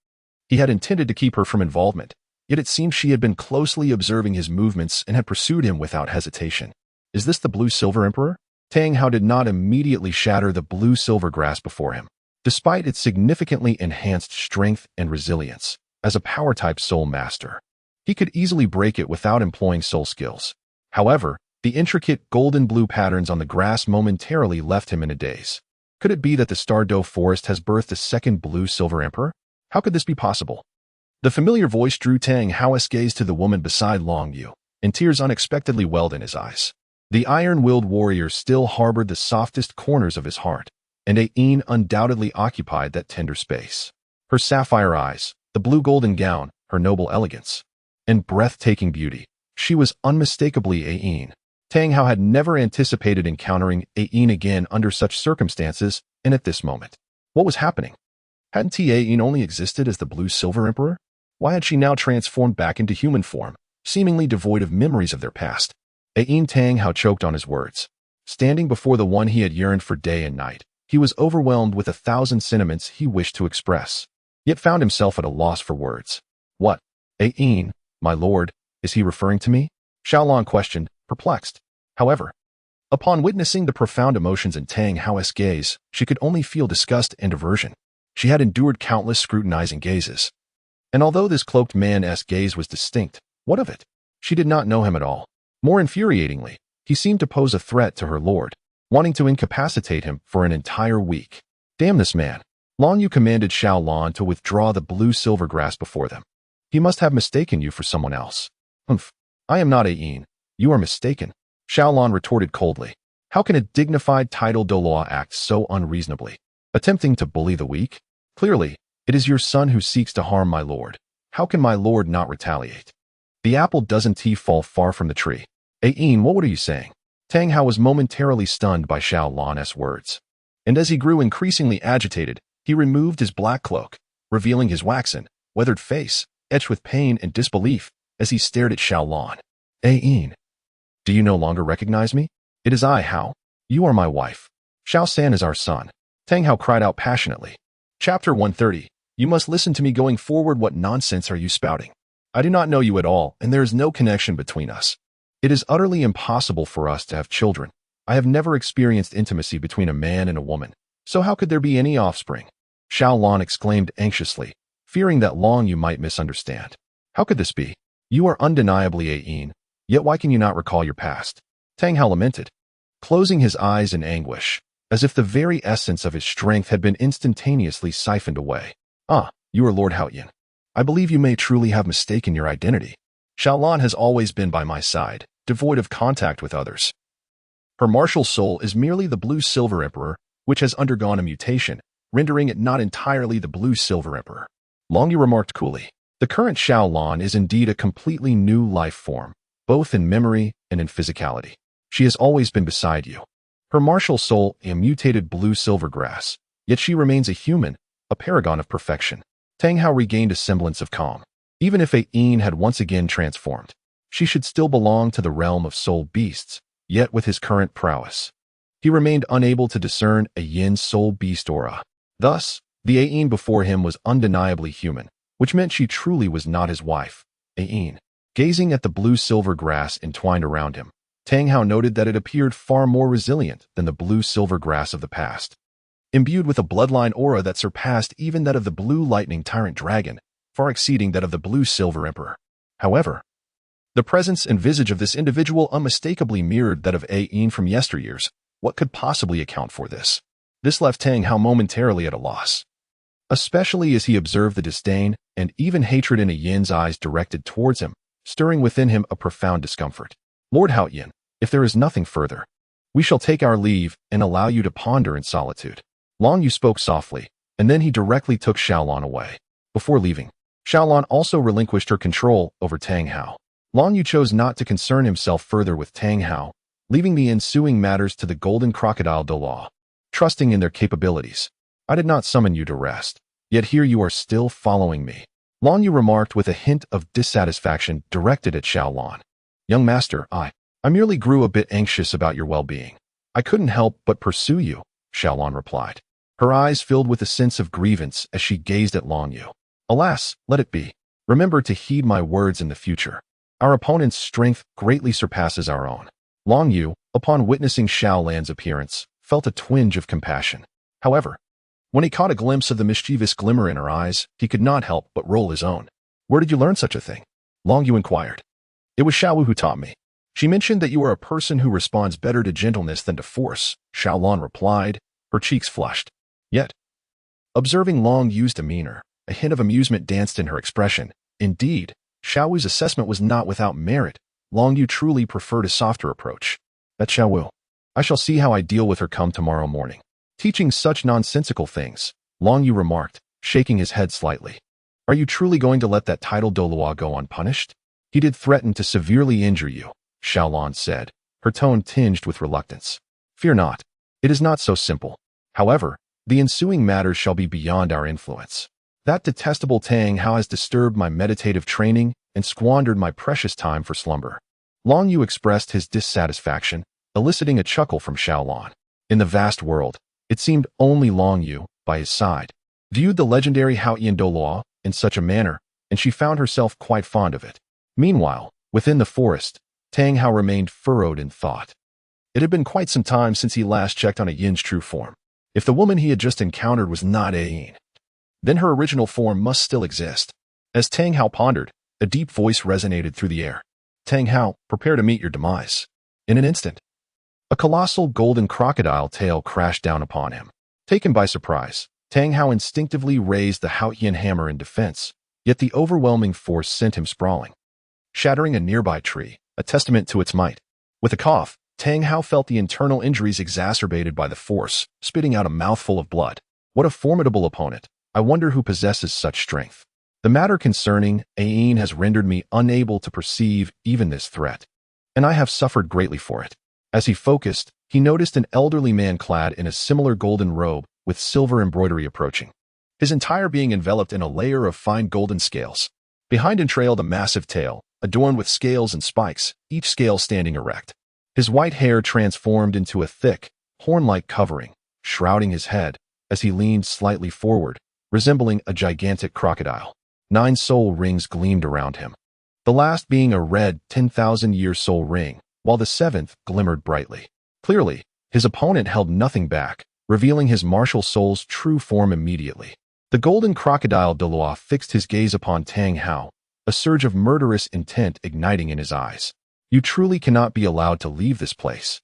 he had intended to keep her from involvement, yet it seemed she had been closely observing his movements and had pursued him without hesitation. Is this the blue-silver emperor? Tang Hao did not immediately shatter the blue-silver grass before him, despite its significantly enhanced strength and resilience. As a power-type soul master, he could easily break it without employing soul skills. However, the intricate golden blue patterns on the grass momentarily left him in a daze. Could it be that the Douluo forest has birthed a second blue-silver emperor? How could this be possible? The familiar voice drew Tang Hao's gaze to the woman beside Long Yu, and tears unexpectedly welled in his eyes. The iron-willed warrior still harbored the softest corners of his heart, and Ain undoubtedly occupied that tender space. Her sapphire eyes, the blue golden gown, her noble elegance, and breathtaking beauty. She was unmistakably Ain. Tang Hao had never anticipated encountering Ain again under such circumstances, and at this moment. What was happening? Hadn't Ain only existed as the blue-silver emperor? Why had she now transformed back into human form, seemingly devoid of memories of their past? Tang Hao choked on his words. Standing before the one he had yearned for day and night, he was overwhelmed with 1,000 sentiments he wished to express, yet found himself at a loss for words. What? Ain, my lord, is he referring to me? Xiaolang questioned, perplexed. However, upon witnessing the profound emotions in Tang Hao's gaze, she could only feel disgust and aversion. She had endured countless scrutinizing gazes. And although this cloaked man's gaze was distinct, what of it? She did not know him at all. More infuriatingly, he seemed to pose a threat to her lord, wanting to incapacitate him for an entire week. Damn this man. Long Yu commanded Xiaolang to withdraw the blue-silver grass before them. He must have mistaken you for someone else. Humph. I am not Ain. You are mistaken. Xiaolang retorted coldly. How can a dignified titled Douluo act so unreasonably? Attempting to bully the weak? Clearly, it is your son who seeks to harm my lord. How can my lord not retaliate? The apple doesn't fall far from the tree. Ain, what are you saying? Tang Hao was momentarily stunned by Xiaolang's words. And as he grew increasingly agitated, he removed his black cloak, revealing his waxen, weathered face, etched with pain and disbelief, as he stared at Xiaolang. Ain, do you no longer recognize me? It is I, Hao. You are my wife. Xiao San is our son. Tang Hao cried out passionately. Chapter 130. You must listen to me going forward. What nonsense are you spouting? I do not know you at all, and there is no connection between us. It is utterly impossible for us to have children. I have never experienced intimacy between a man and a woman, so how could there be any offspring? Xiaolang exclaimed anxiously, fearing that Long Yu might misunderstand. How could this be? You are undeniably Ain, yet why can you not recall your past? Tang Hao lamented, closing his eyes in anguish, as if the very essence of his strength had been instantaneously siphoned away. Ah, you are Lord Haoyan. I believe you may truly have mistaken your identity. Xiaolang has always been by my side, devoid of contact with others. Her martial soul is merely the blue-silver emperor, which has undergone a mutation, rendering it not entirely the blue-silver emperor. Long Yu remarked coolly. The current Xiaolang is indeed a completely new life form, both in memory and in physicality. She has always been beside you. Her martial soul a mutated blue-silver grass, yet she remains a human, a paragon of perfection. Tang Hao regained a semblance of calm. Even if Ain had once again transformed, she should still belong to the realm of soul beasts, yet with his current prowess, he remained unable to discern a yin soul beast aura. Thus, the Ain before him was undeniably human, which meant she truly was not his wife. Ain. Gazing at the blue-silver grass entwined around him, Tang Hao noted that it appeared far more resilient than the blue-silver grass of the past. Imbued with a bloodline aura that surpassed even that of the blue lightning tyrant dragon, far exceeding that of the blue-silver emperor. However, The presence and visage of this individual unmistakably mirrored that of Ain from yesteryears. What could possibly account for this? This left Tang Hao momentarily at a loss, especially as he observed the disdain and even hatred in Yin's eyes directed towards him, stirring within him a profound discomfort. Lord Hao Yin, if there is nothing further, we shall take our leave and allow you to ponder in solitude. Long Yu spoke softly, and then he directly took Xiaolan away. Before leaving, Xiaolan also relinquished her control over Tang Hao. Long Yu chose not to concern himself further with Tang Hao, leaving the ensuing matters to the Golden Crocodile Douluo. Trusting in their capabilities, I did not summon you to rest, yet here you are still following me. Long Yu remarked with a hint of dissatisfaction directed at Xiaolan. Young master, I merely grew a bit anxious about your well-being. I couldn't help but pursue you, Xiaolan replied. Her eyes filled with a sense of grievance as she gazed at Long Yu. Alas, let it be. Remember to heed my words in the future. Our opponent's strength greatly surpasses our own. Long Yu, upon witnessing Xiaolan's appearance, felt a twinge of compassion. However, when he caught a glimpse of the mischievous glimmer in her eyes, he could not help but roll his own. Where did you learn such a thing? Long Yu inquired. It was Xiaowu who taught me. She mentioned that you are a person who responds better to gentleness than to force, Xiaolan replied, her cheeks flushed. Yet, observing Long Yu's demeanor, a hint of amusement danced in her expression. Indeed, Xiaowu's assessment was not without merit. Long Yu truly preferred a softer approach. That Xiaowu. I shall see how I deal with her come tomorrow morning. Teaching such nonsensical things, Long Yu remarked, shaking his head slightly. Are you truly going to let that titled Douluo go unpunished? He did threaten to severely injure you, Xiaolan said, her tone tinged with reluctance. Fear not. It is not so simple. However, the ensuing matters shall be beyond our influence. That detestable Tang Hao has disturbed my meditative training and squandered my precious time for slumber. Long Yu expressed his dissatisfaction, eliciting a chuckle from Xiaolan. In the vast world, it seemed only Long Yu, by his side, viewed the legendary Haoyan Douluo in such a manner, and she found herself quite fond of it. Meanwhile, within the forest, Tang Hao remained furrowed in thought. It had been quite some time since he last checked on Yin's true form. If the woman he had just encountered was not Yin, then her original form must still exist. As Tang Hao pondered, a deep voice resonated through the air. Tang Hao, prepare to meet your demise. In an instant, a colossal golden crocodile tail crashed down upon him. Taken by surprise, Tang Hao instinctively raised the Haoyan hammer in defense, yet the overwhelming force sent him sprawling, shattering a nearby tree, a testament to its might. With a cough, Tang Hao felt the internal injuries exacerbated by the force, spitting out a mouthful of blood. What a formidable opponent. I wonder who possesses such strength. The matter concerning Ain has rendered me unable to perceive even this threat, and I have suffered greatly for it. As he focused, he noticed an elderly man clad in a similar golden robe with silver embroidery approaching, his entire being enveloped in a layer of fine golden scales. Behind him trailed a massive tail, adorned with scales and spikes, each scale standing erect. His white hair transformed into a thick, horn-like covering, shrouding his head as he leaned slightly forward, resembling a gigantic crocodile. 9 soul rings gleamed around him, the last being a red 10,000-year soul ring, while the 7th glimmered brightly. Clearly, his opponent held nothing back, revealing his martial soul's true form immediately. The golden crocodile Douluo fixed his gaze upon Tang Hao, a surge of murderous intent igniting in his eyes. You truly cannot be allowed to leave this place.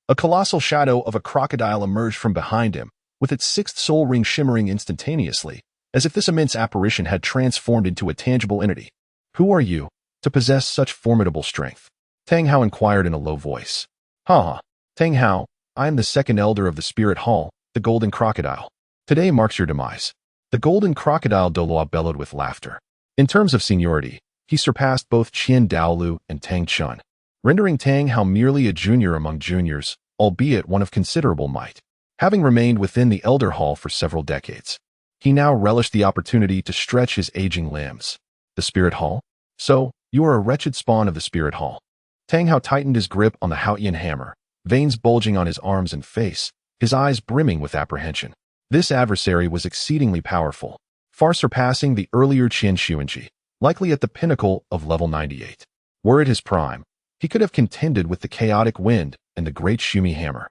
A colossal shadow of a crocodile emerged from behind him, with its 6th soul ring shimmering instantaneously, as if this immense apparition had transformed into a tangible entity. Who are you, to possess such formidable strength? Tang Hao inquired in a low voice. Ha! Tang Hao, I am the 2nd elder of the Spirit Hall, the Golden Crocodile. Today marks your demise. The Golden Crocodile Douluo bellowed with laughter. In terms of seniority, he surpassed both Qian Daolu and Tang Chun, rendering Tang Hao merely a junior among juniors, albeit one of considerable might. Having remained within the Elder Hall for several decades, he now relished the opportunity to stretch his aging limbs. The Spirit Hall? So, you are a wretched spawn of the Spirit Hall. Tang Hao tightened his grip on the Haoyan hammer, veins bulging on his arms and face, his eyes brimming with apprehension. This adversary was exceedingly powerful, far surpassing the earlier Qian Xuanji, likely at the pinnacle of level 98. Were it his prime, he could have contended with the chaotic wind and the great Xumi hammer,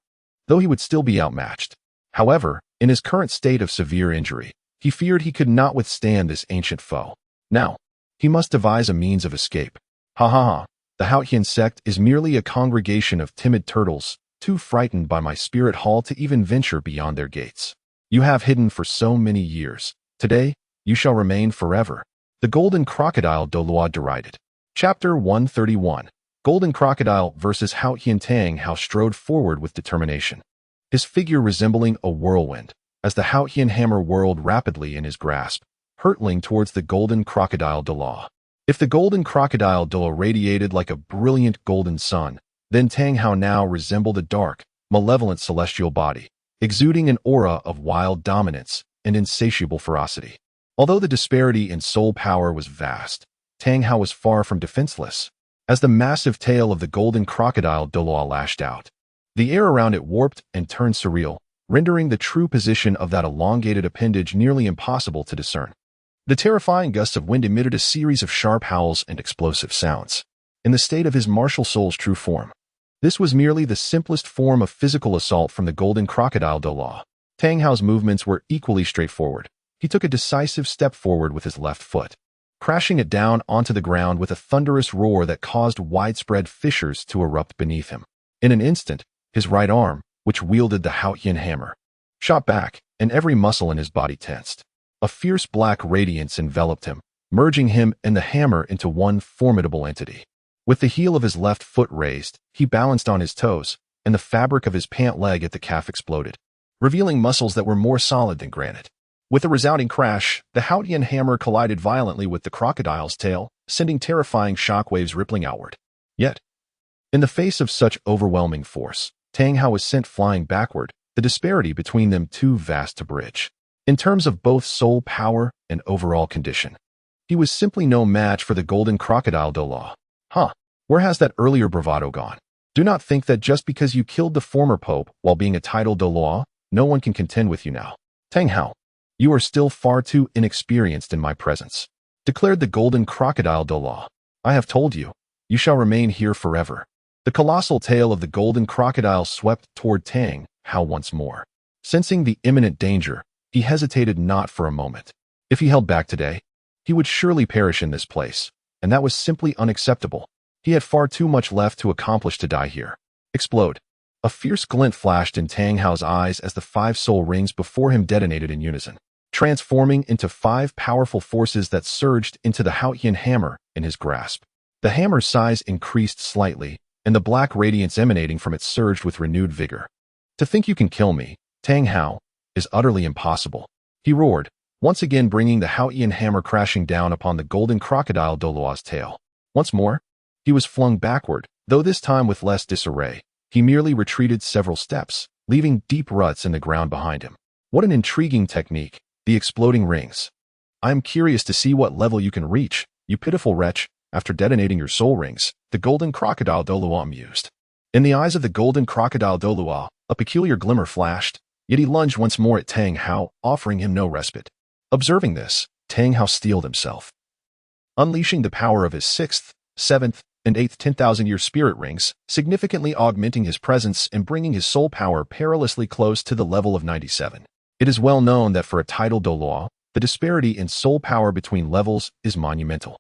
though he would still be outmatched. However, in his current state of severe injury, he feared he could not withstand this ancient foe. Now, he must devise a means of escape. Ha ha ha. The Haotian sect is merely a congregation of timid turtles, too frightened by my spirit hall to even venture beyond their gates. You have hidden for so many years. Today, you shall remain forever. The Golden Crocodile Douluo derided. Chapter 131. Golden Crocodile versus Haotian Tang Hao strode forward with determination, his figure resembling a whirlwind, as the Haotian hammer whirled rapidly in his grasp, hurtling towards the Golden Crocodile Douluo. If the Golden Crocodile Douluo radiated like a brilliant golden sun, then Tang Hao now resembled a dark, malevolent celestial body, exuding an aura of wild dominance and insatiable ferocity. Although the disparity in soul power was vast, Tang Hao was far from defenseless. As the massive tail of the Golden Crocodile Douluo lashed out, the air around it warped and turned surreal, rendering the true position of that elongated appendage nearly impossible to discern. The terrifying gusts of wind emitted a series of sharp howls and explosive sounds. In the state of his martial soul's true form, this was merely the simplest form of physical assault from the Golden Crocodile Douluo. Tang Hao's movements were equally straightforward. He took a decisive step forward with his left foot, crashing it down onto the ground with a thunderous roar that caused widespread fissures to erupt beneath him. In an instant, his right arm, which wielded the Haotian hammer, shot back, and every muscle in his body tensed. A fierce black radiance enveloped him, merging him and the hammer into one formidable entity. With the heel of his left foot raised, he balanced on his toes, and the fabric of his pant leg at the calf exploded, revealing muscles that were more solid than granite. With a resounding crash, the Haotian hammer collided violently with the crocodile's tail, sending terrifying shockwaves rippling outward. Yet, in the face of such overwhelming force, Tang Hao was sent flying backward, the disparity between them too vast to bridge. In terms of both soul power and overall condition, he was simply no match for the Golden Crocodile Douluo. Where has that earlier bravado gone? Do not think that just because you killed the former pope while being a titled Douluo, no one can contend with you now. Tang Hao, you are still far too inexperienced in my presence, declared the Golden Crocodile Douluo. I have told you, you shall remain here forever. The colossal tail of the Golden Crocodile swept toward Tang Hao once more. Sensing the imminent danger, he hesitated not for a moment. If he held back today, he would surely perish in this place, and that was simply unacceptable. He had far too much left to accomplish to die here. Explode. A fierce glint flashed in Tang Hao's eyes as the 5 soul rings before him detonated in unison, transforming into 5 powerful forces that surged into the Haotian hammer in his grasp. The hammer's size increased slightly, and the black radiance emanating from it surged with renewed vigor. To think you can kill me, Tang Hao, is utterly impossible, he roared, once again bringing the Haotian hammer crashing down upon the Golden Crocodile Douluo's tail. Once more, he was flung backward, though this time with less disarray. He merely retreated several steps, leaving deep ruts in the ground behind him. What an intriguing technique, the exploding rings. I am curious to see what level you can reach, you pitiful wretch, after detonating your soul rings, the Golden Crocodile Douluo mused. In the eyes of the Golden Crocodile Douluo, a peculiar glimmer flashed, yet he lunged once more at Tang Hao, offering him no respite. Observing this, Tang Hao steeled himself. Unleashing the power of his 6th, 7th, and 8th 10,000-year spirit rings, significantly augmenting his presence and bringing his soul power perilously close to the level of 97. It is well known that for a titled Douluo, the disparity in soul power between levels is monumental.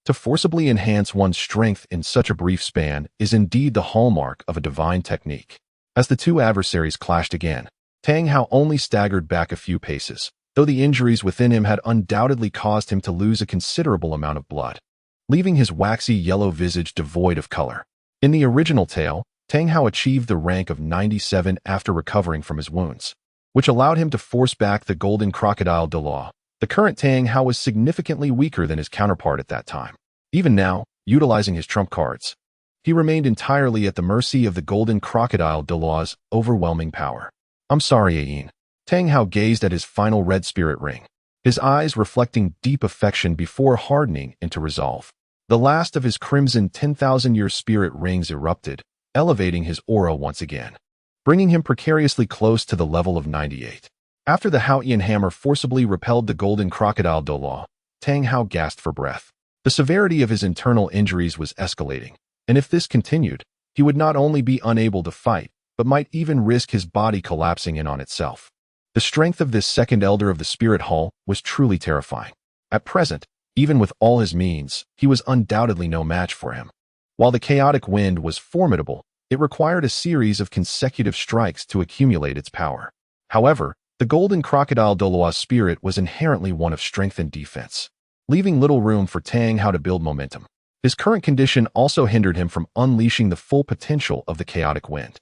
To forcibly enhance one's strength in such a brief span is indeed the hallmark of a divine technique. As the two adversaries clashed again, Tang Hao only staggered back a few paces, though the injuries within him had undoubtedly caused him to lose a considerable amount of blood, leaving his waxy yellow visage devoid of color. In the original tale, Tang Hao achieved the rank of 97 after recovering from his wounds, which allowed him to force back the Golden Crocodile Douluo. The current Tang Hao was significantly weaker than his counterpart at that time. Even now, utilizing his trump cards, he remained entirely at the mercy of the Golden Crocodile Douluo's overwhelming power. I'm sorry, Ayin. Tang Hao gazed at his final red spirit ring, his eyes reflecting deep affection before hardening into resolve. The last of his crimson 10,000-year spirit rings erupted, elevating his aura once again, bringing him precariously close to the level of 98. After the Haotian hammer forcibly repelled the Golden Crocodile Douluo, Tang Hao gasped for breath. The severity of his internal injuries was escalating, and if this continued, he would not only be unable to fight, but might even risk his body collapsing in on itself. The strength of this second elder of the Spirit Hall was truly terrifying. At present, even with all his means, he was undoubtedly no match for him. While the chaotic wind was formidable, it required a series of consecutive strikes to accumulate its power. However, the golden crocodile Douluo's spirit was inherently one of strength and defense, leaving little room for Tang Hao to build momentum. His current condition also hindered him from unleashing the full potential of the chaotic wind.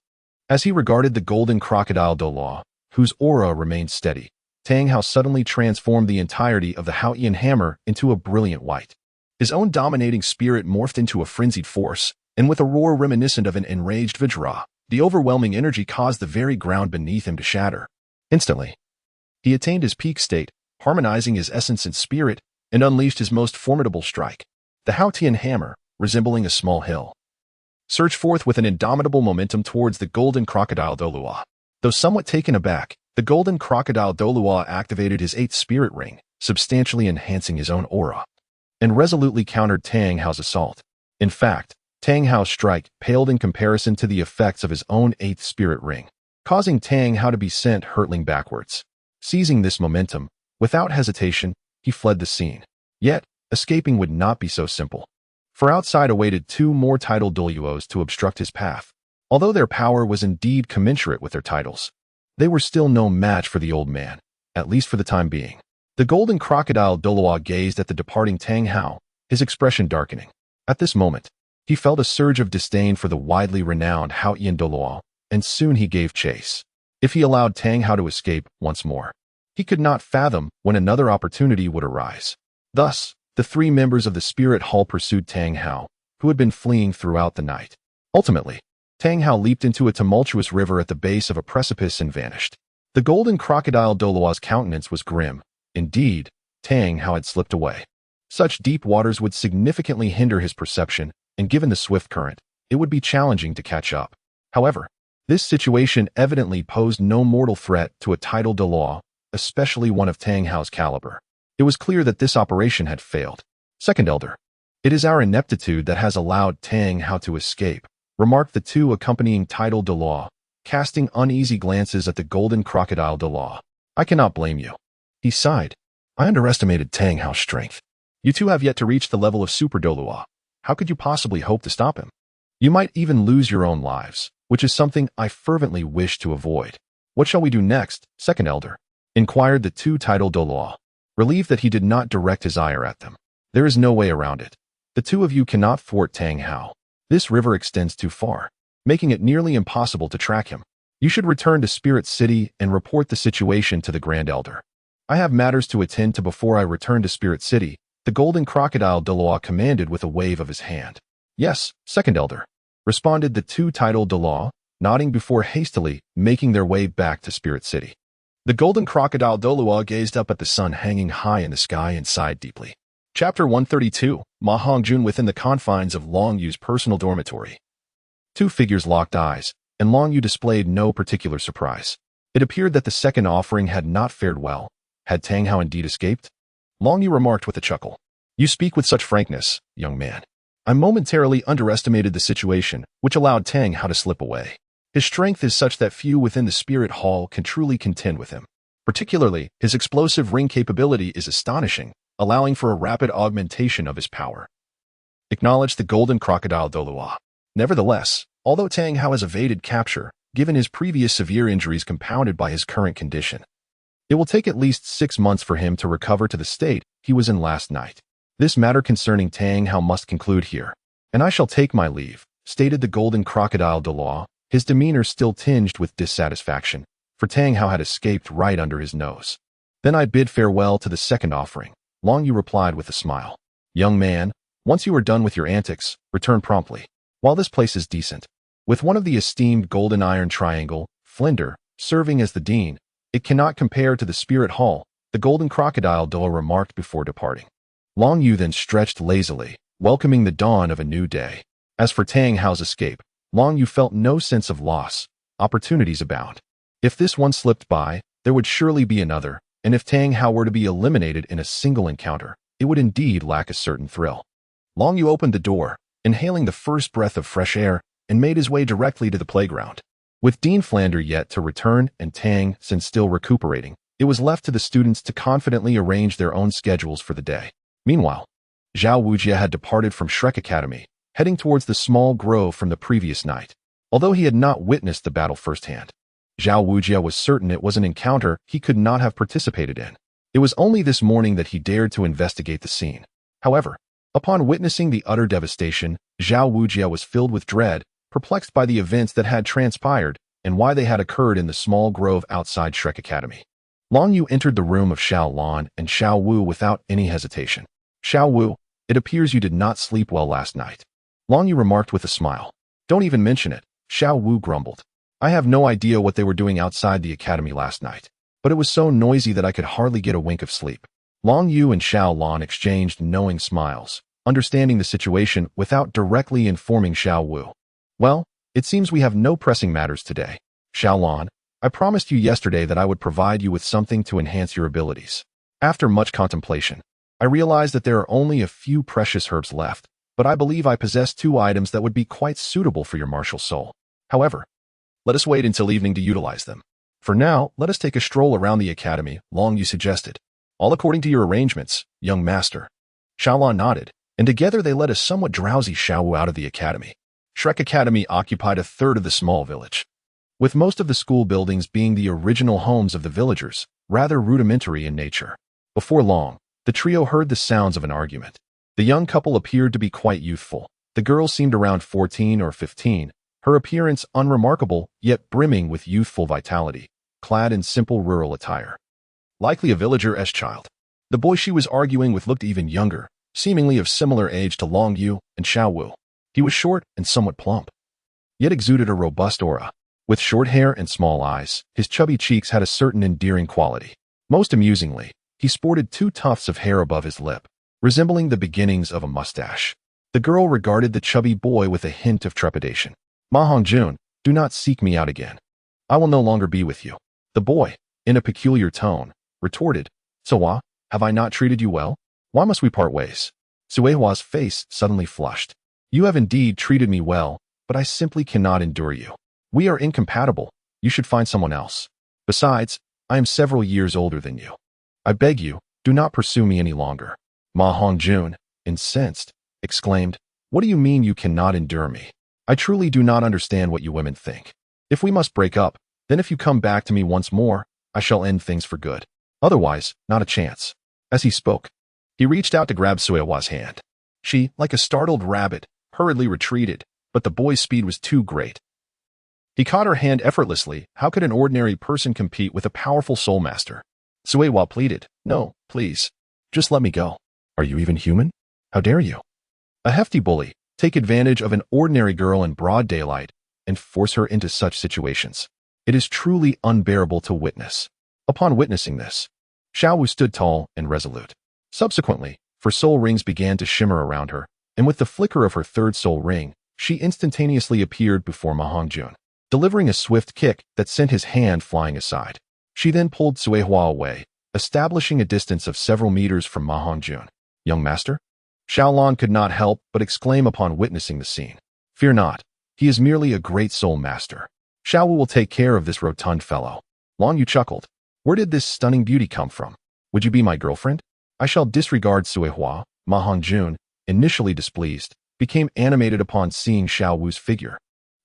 As he regarded the golden crocodile Douluo, whose aura remained steady, Tang Hao suddenly transformed the entirety of the Haotian hammer into a brilliant white. His own dominating spirit morphed into a frenzied force, and with a roar reminiscent of an enraged Vajra, the overwhelming energy caused the very ground beneath him to shatter. Instantly, he attained his peak state, harmonizing his essence and spirit, and unleashed his most formidable strike. The Haotian hammer, resembling a small hill, surged forth with an indomitable momentum towards the golden crocodile Douluo. Though somewhat taken aback, the golden crocodile Douluo activated his 8th spirit ring, substantially enhancing his own aura, and resolutely countered Tang Hao's assault. In fact, Tang Hao's strike paled in comparison to the effects of his own 8th spirit ring, causing Tang Hao to be sent hurtling backwards. Seizing this momentum, without hesitation, he fled the scene. Yet, escaping would not be so simple, for outside awaited 2 more titled Douluos to obstruct his path. Although their power was indeed commensurate with their titles, they were still no match for the old man, at least for the time being. The golden crocodile Douluo gazed at the departing Tang Hao, his expression darkening. At this moment, he felt a surge of disdain for the widely renowned Haotian Douluo, and soon he gave chase. If he allowed Tang Hao to escape once more, he could not fathom when another opportunity would arise. Thus, the 3 members of the Spirit Hall pursued Tang Hao, who had been fleeing throughout the night. Ultimately, Tang Hao leaped into a tumultuous river at the base of a precipice and vanished. The golden crocodile Douluo's countenance was grim. Indeed, Tang Hao had slipped away. Such deep waters would significantly hinder his perception, and given the swift current, it would be challenging to catch up. However, this situation evidently posed no mortal threat to a titled Douluo, especially one of Tang Hao's caliber. It was clear that this operation had failed. Second Elder, it is our ineptitude that has allowed Tang Hao to escape, remarked the 2 accompanying titled Douluo, casting uneasy glances at the golden crocodile Douluo. I cannot blame you. He sighed. I underestimated Tang Hao's strength. You 2 have yet to reach the level of Super Douluo. How could you possibly hope to stop him? You might even lose your own lives, which is something I fervently wish to avoid. What shall we do next, Second Elder? Inquired the 2 titled Douluo, relieved that he did not direct his ire at them. There is no way around it. The 2 of you cannot thwart Tang Hao. This river extends too far, making it nearly impossible to track him. You should return to Spirit City and report the situation to the Grand Elder. I have matters to attend to before I return to Spirit City, the golden crocodile Douluo commanded with a wave of his hand. Yes, Second Elder, responded the 2 titled Douluo, nodding before hastily making their way back to Spirit City. The golden crocodile Douluo gazed up at the sun hanging high in the sky and sighed deeply. Chapter 132, Ma Hongjun within the confines of Long Yu's personal dormitory. 2 figures locked eyes, and Long Yu displayed no particular surprise. It appeared that the second offering had not fared well. Had Tang Hao indeed escaped? Long Yu remarked with a chuckle. You speak with such frankness, young man. I momentarily underestimated the situation, which allowed Tang Hao to slip away. His strength is such that few within the Spirit Hall can truly contend with him. Particularly, his explosive ring capability is astonishing, allowing for a rapid augmentation of his power. Acknowledged the golden crocodile Douluo. Nevertheless, although Tang Hao has evaded capture, given his previous severe injuries compounded by his current condition, it will take at least 6 months for him to recover to the state he was in last night. This matter concerning Tang Hao must conclude here, and I shall take my leave, stated the golden crocodile Douluo, his demeanor still tinged with dissatisfaction, for Tang Hao had escaped right under his nose. Then I bid farewell to the second offering, Long Yu replied with a smile. Young man, once you are done with your antics, return promptly. While this place is decent, with one of the esteemed golden iron triangle, Flinder, serving as the dean, it cannot compare to the Spirit Hall, the golden crocodile Douluo remarked before departing. Long Yu then stretched lazily, welcoming the dawn of a new day. As for Tang Hao's escape, Long Yu felt no sense of loss. Opportunities abound. If this one slipped by, there would surely be another, and if Tang Hao were to be eliminated in a single encounter, it would indeed lack a certain thrill. Long Yu opened the door, inhaling the first breath of fresh air, and made his way directly to the playground. With Dean Flander yet to return and Tang San still recuperating, it was left to the students to confidently arrange their own schedules for the day. Meanwhile, Zhao Wujia had departed from Shrek Academy, heading towards the small grove from the previous night. Although he had not witnessed the battle firsthand, Zhao Wujia was certain it was an encounter he could not have participated in. It was only this morning that he dared to investigate the scene. However, upon witnessing the utter devastation, Zhao Wujia was filled with dread, perplexed by the events that had transpired and why they had occurred in the small grove outside Shrek Academy. Long Yu entered the room of Xiao Lan and Xiao Wu without any hesitation. Xiao Wu, it appears you did not sleep well last night. Long Yu remarked with a smile. Don't even mention it, Xiao Wu grumbled. I have no idea what they were doing outside the academy last night, but it was so noisy that I could hardly get a wink of sleep. Long Yu and Xiao Lan exchanged knowing smiles, understanding the situation without directly informing Xiao Wu. Well, it seems we have no pressing matters today. Xiao Lan, I promised you yesterday that I would provide you with something to enhance your abilities. After much contemplation, I realized that there are only a few precious herbs left, but I believe I possess 2 items that would be quite suitable for your martial soul. However, let us wait until evening to utilize them. For now, let us take a stroll around the academy, Long Yu suggested. All according to your arrangements, young master. Xiaolan nodded, and together they led a somewhat drowsy Xiao Wu out of the academy. Shrek Academy occupied a third of the small village, with most of the school buildings being the original homes of the villagers, rather rudimentary in nature. Before long, the trio heard the sounds of an argument. The young couple appeared to be quite youthful. The girl seemed around 14 or 15, her appearance unremarkable yet brimming with youthful vitality, clad in simple rural attire. Likely a villager's child. The boy she was arguing with looked even younger, seemingly of similar age to Long Yu and Xiao Wu. He was short and somewhat plump, yet exuded a robust aura. With short hair and small eyes, his chubby cheeks had a certain endearing quality. Most amusingly, he sported 2 tufts of hair above his lip, resembling the beginnings of a mustache. The girl regarded the chubby boy with a hint of trepidation. Ma Hongjun, do not seek me out again. I will no longer be with you. The boy, in a peculiar tone, retorted, Suwa, have I not treated you well? Why must we part ways? Suehua's face suddenly flushed. You have indeed treated me well, but I simply cannot endure you. We are incompatible. You should find someone else. Besides, I am several years older than you. I beg you, do not pursue me any longer. Ma Hongjun, incensed, exclaimed, What do you mean you cannot endure me? I truly do not understand what you women think. If we must break up, then if you come back to me once more, I shall end things for good. Otherwise, not a chance. As he spoke, he reached out to grab Suehua's hand. She, like a startled rabbit, hurriedly retreated, but the boy's speed was too great. He caught her hand effortlessly. How could an ordinary person compete with a powerful soul master? Suehua pleaded, No, please. Just let me go. Are you even human? How dare you? A hefty bully, take advantage of an ordinary girl in broad daylight and force her into such situations. It is truly unbearable to witness. Upon witnessing this, Xiao Wu stood tall and resolute. Subsequently, her soul rings began to shimmer around her, and with the flicker of her 3rd soul ring, she instantaneously appeared before Ma Hongjun, delivering a swift kick that sent his hand flying aside. She then pulled Suehua away, establishing a distance of several meters from Ma Hongjun. Young master? Xiaolan could not help but exclaim upon witnessing the scene. Fear not, he is merely a great soul master. Xiao Wu will take care of this rotund fellow. Long Yu chuckled. Where did this stunning beauty come from? Would you be my girlfriend? I shall disregard Suehua. Ma Hongjun, initially displeased, became animated upon seeing Xiao Wu's figure.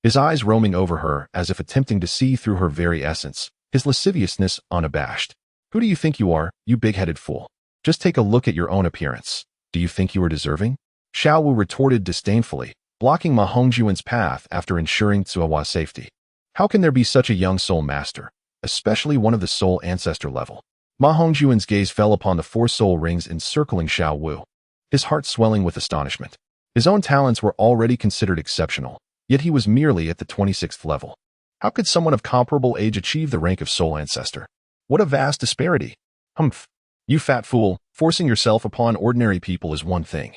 His eyes roaming over her as if attempting to see through her very essence, his lasciviousness unabashed. Who do you think you are, you big-headed fool? Just take a look at your own appearance. Do you think you are deserving? Xiao Wu retorted disdainfully, blocking Ma Hongjun's path after ensuring Suehua's safety. How can there be such a young soul master, especially one of the soul ancestor level? Ma Hongjun's gaze fell upon the 4 soul rings encircling Xiao Wu, his heart swelling with astonishment. His own talents were already considered exceptional, yet he was merely at the 26th level. How could someone of comparable age achieve the rank of soul ancestor? What a vast disparity. Humph. You fat fool, forcing yourself upon ordinary people is one thing,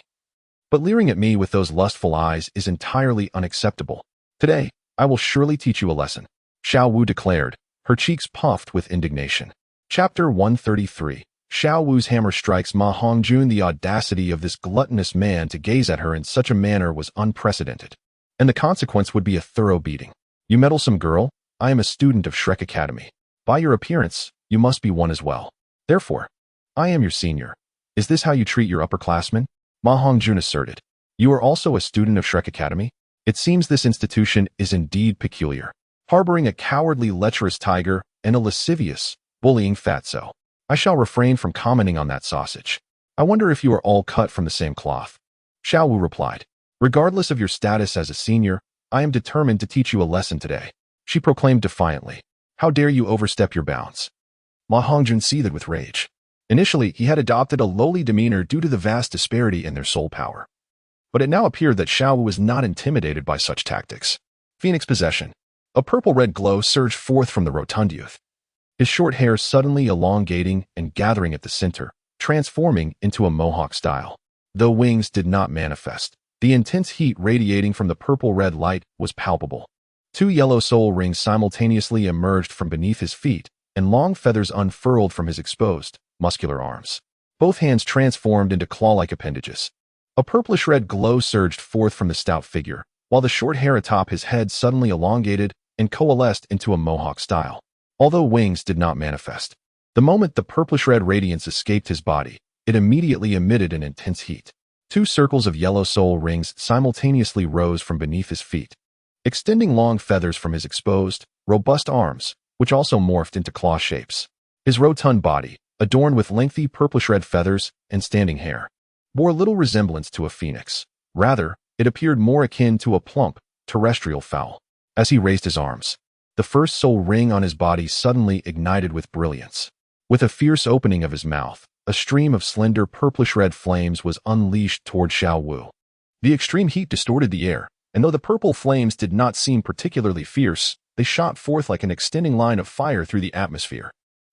but leering at me with those lustful eyes is entirely unacceptable. Today, I will surely teach you a lesson, Xiao Wu declared, her cheeks puffed with indignation. Chapter 133. Xiao Wu's hammer strikes Ma Hongjun. The audacity of this gluttonous man to gaze at her in such a manner was unprecedented, and the consequence would be a thorough beating. You meddlesome girl, I am a student of Shrek Academy. By your appearance, you must be one as well. Therefore, I am your senior. Is this how you treat your upperclassmen? Ma Hongjun asserted. You are also a student of Shrek Academy? It seems this institution is indeed peculiar, harboring a cowardly, lecherous tiger and a lascivious, bullying fatso. I shall refrain from commenting on that sausage. I wonder if you are all cut from the same cloth. Xiao Wu replied. Regardless of your status as a senior, I am determined to teach you a lesson today. She proclaimed defiantly. How dare you overstep your bounds? Ma Hongjun seethed with rage. Initially, he had adopted a lowly demeanor due to the vast disparity in their soul power. But it now appeared that Xiao Wu was not intimidated by such tactics. Phoenix possession. A purple-red glow surged forth from the rotund youth. His short hair suddenly elongating and gathering at the center, transforming into a mohawk style. Though wings did not manifest, the intense heat radiating from the purple-red light was palpable. 2 yellow soul rings simultaneously emerged from beneath his feet, and long feathers unfurled from his exposed, muscular arms. Both hands transformed into claw-like appendages. A purplish-red glow surged forth from the stout figure, while the short hair atop his head suddenly elongated and coalesced into a mohawk style. Although wings did not manifest, the moment the purplish-red radiance escaped his body, it immediately emitted an intense heat. 2 circles of yellow soul rings simultaneously rose from beneath his feet, extending long feathers from his exposed, robust arms, which also morphed into claw shapes. His rotund body, adorned with lengthy purplish-red feathers and standing hair, bore little resemblance to a phoenix. Rather, it appeared more akin to a plump, terrestrial fowl. As he raised his arms, the first soul ring on his body suddenly ignited with brilliance. With a fierce opening of his mouth, a stream of slender purplish-red flames was unleashed toward Xiao Wu. The extreme heat distorted the air, and though the purple flames did not seem particularly fierce, they shot forth like an extending line of fire through the atmosphere.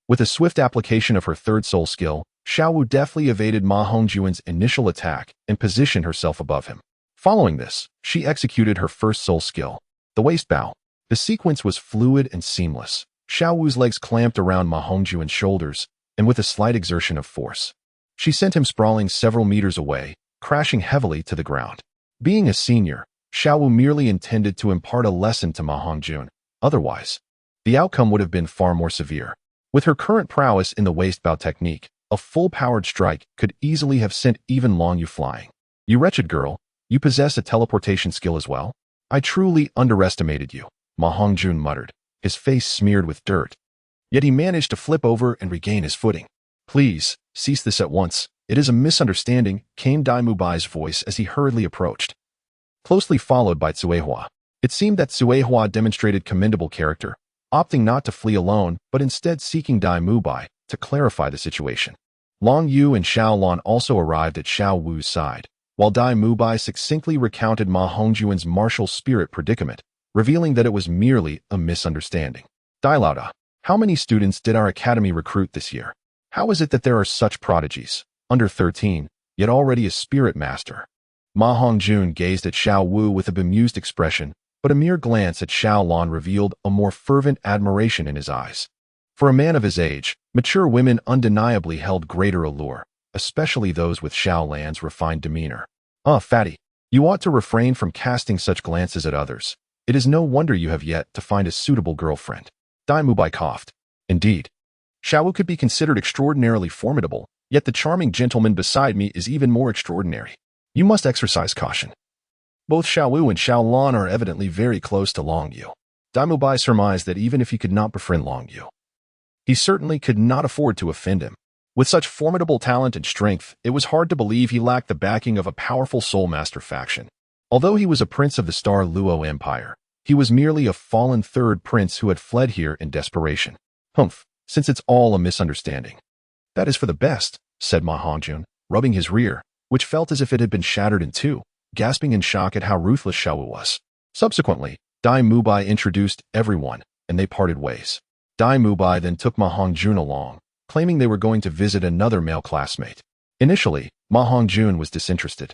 With a swift application of her third soul skill, Xiao Wu deftly evaded Ma Hongjuan's initial attack and positioned herself above him. Following this, she executed her first soul skill, the waist bow. The sequence was fluid and seamless. Xiao Wu's legs clamped around Ma Hongjuan's shoulders, and with a slight exertion of force, she sent him sprawling several meters away, crashing heavily to the ground. Being a senior, Xiao Wu merely intended to impart a lesson to Ma Hongjun. Otherwise, the outcome would have been far more severe. With her current prowess in the waist bow technique, a full-powered strike could easily have sent even Long Yu flying. You wretched girl, you possess a teleportation skill as well? I truly underestimated you, Ma Hongjun muttered, his face smeared with dirt. Yet he managed to flip over and regain his footing. Please, cease this at once. It is a misunderstanding, came Dai Mubai's voice as he hurriedly approached, closely followed by Tsuehua. It seemed that Tsuehua demonstrated commendable character, opting not to flee alone, but instead seeking Dai Mubai to clarify the situation. Long Yu and Xiao Lan also arrived at Xiao Wu's side, while Dai Mubai succinctly recounted Ma Hongjuan's martial spirit predicament, revealing that it was merely a misunderstanding. Dai Lauda, how many students did our academy recruit this year? How is it that there are such prodigies, under 13, yet already a spirit master? Ma Hongjun gazed at Xiao Wu with a bemused expression, but a mere glance at Xiao Lan revealed a more fervent admiration in his eyes. For a man of his age, mature women undeniably held greater allure, especially those with Xiao Lan's refined demeanor. Fatty, you ought to refrain from casting such glances at others. It is no wonder you have yet to find a suitable girlfriend. Dai Mubai coughed. Indeed, Xiao Wu could be considered extraordinarily formidable, yet the charming gentleman beside me is even more extraordinary. You must exercise caution. Both Xiao Wu and Xiao Lan are evidently very close to Long Yu. Dai Mubai surmised that even if he could not befriend Long Yu, he certainly could not afford to offend him. With such formidable talent and strength, it was hard to believe he lacked the backing of a powerful Soul Master faction. Although he was a prince of the Star Luo Empire, he was merely a fallen third prince who had fled here in desperation. Humph, since it's all a misunderstanding. That is for the best, said Ma Hongjun, rubbing his rear, which felt as if it had been shattered in two, gasping in shock at how ruthless Xiao Wu was. Subsequently, Dai Mubai introduced everyone, and they parted ways. Dai Mubai then took Ma Hongjun along, claiming they were going to visit another male classmate. Initially, Ma Hongjun was disinterested,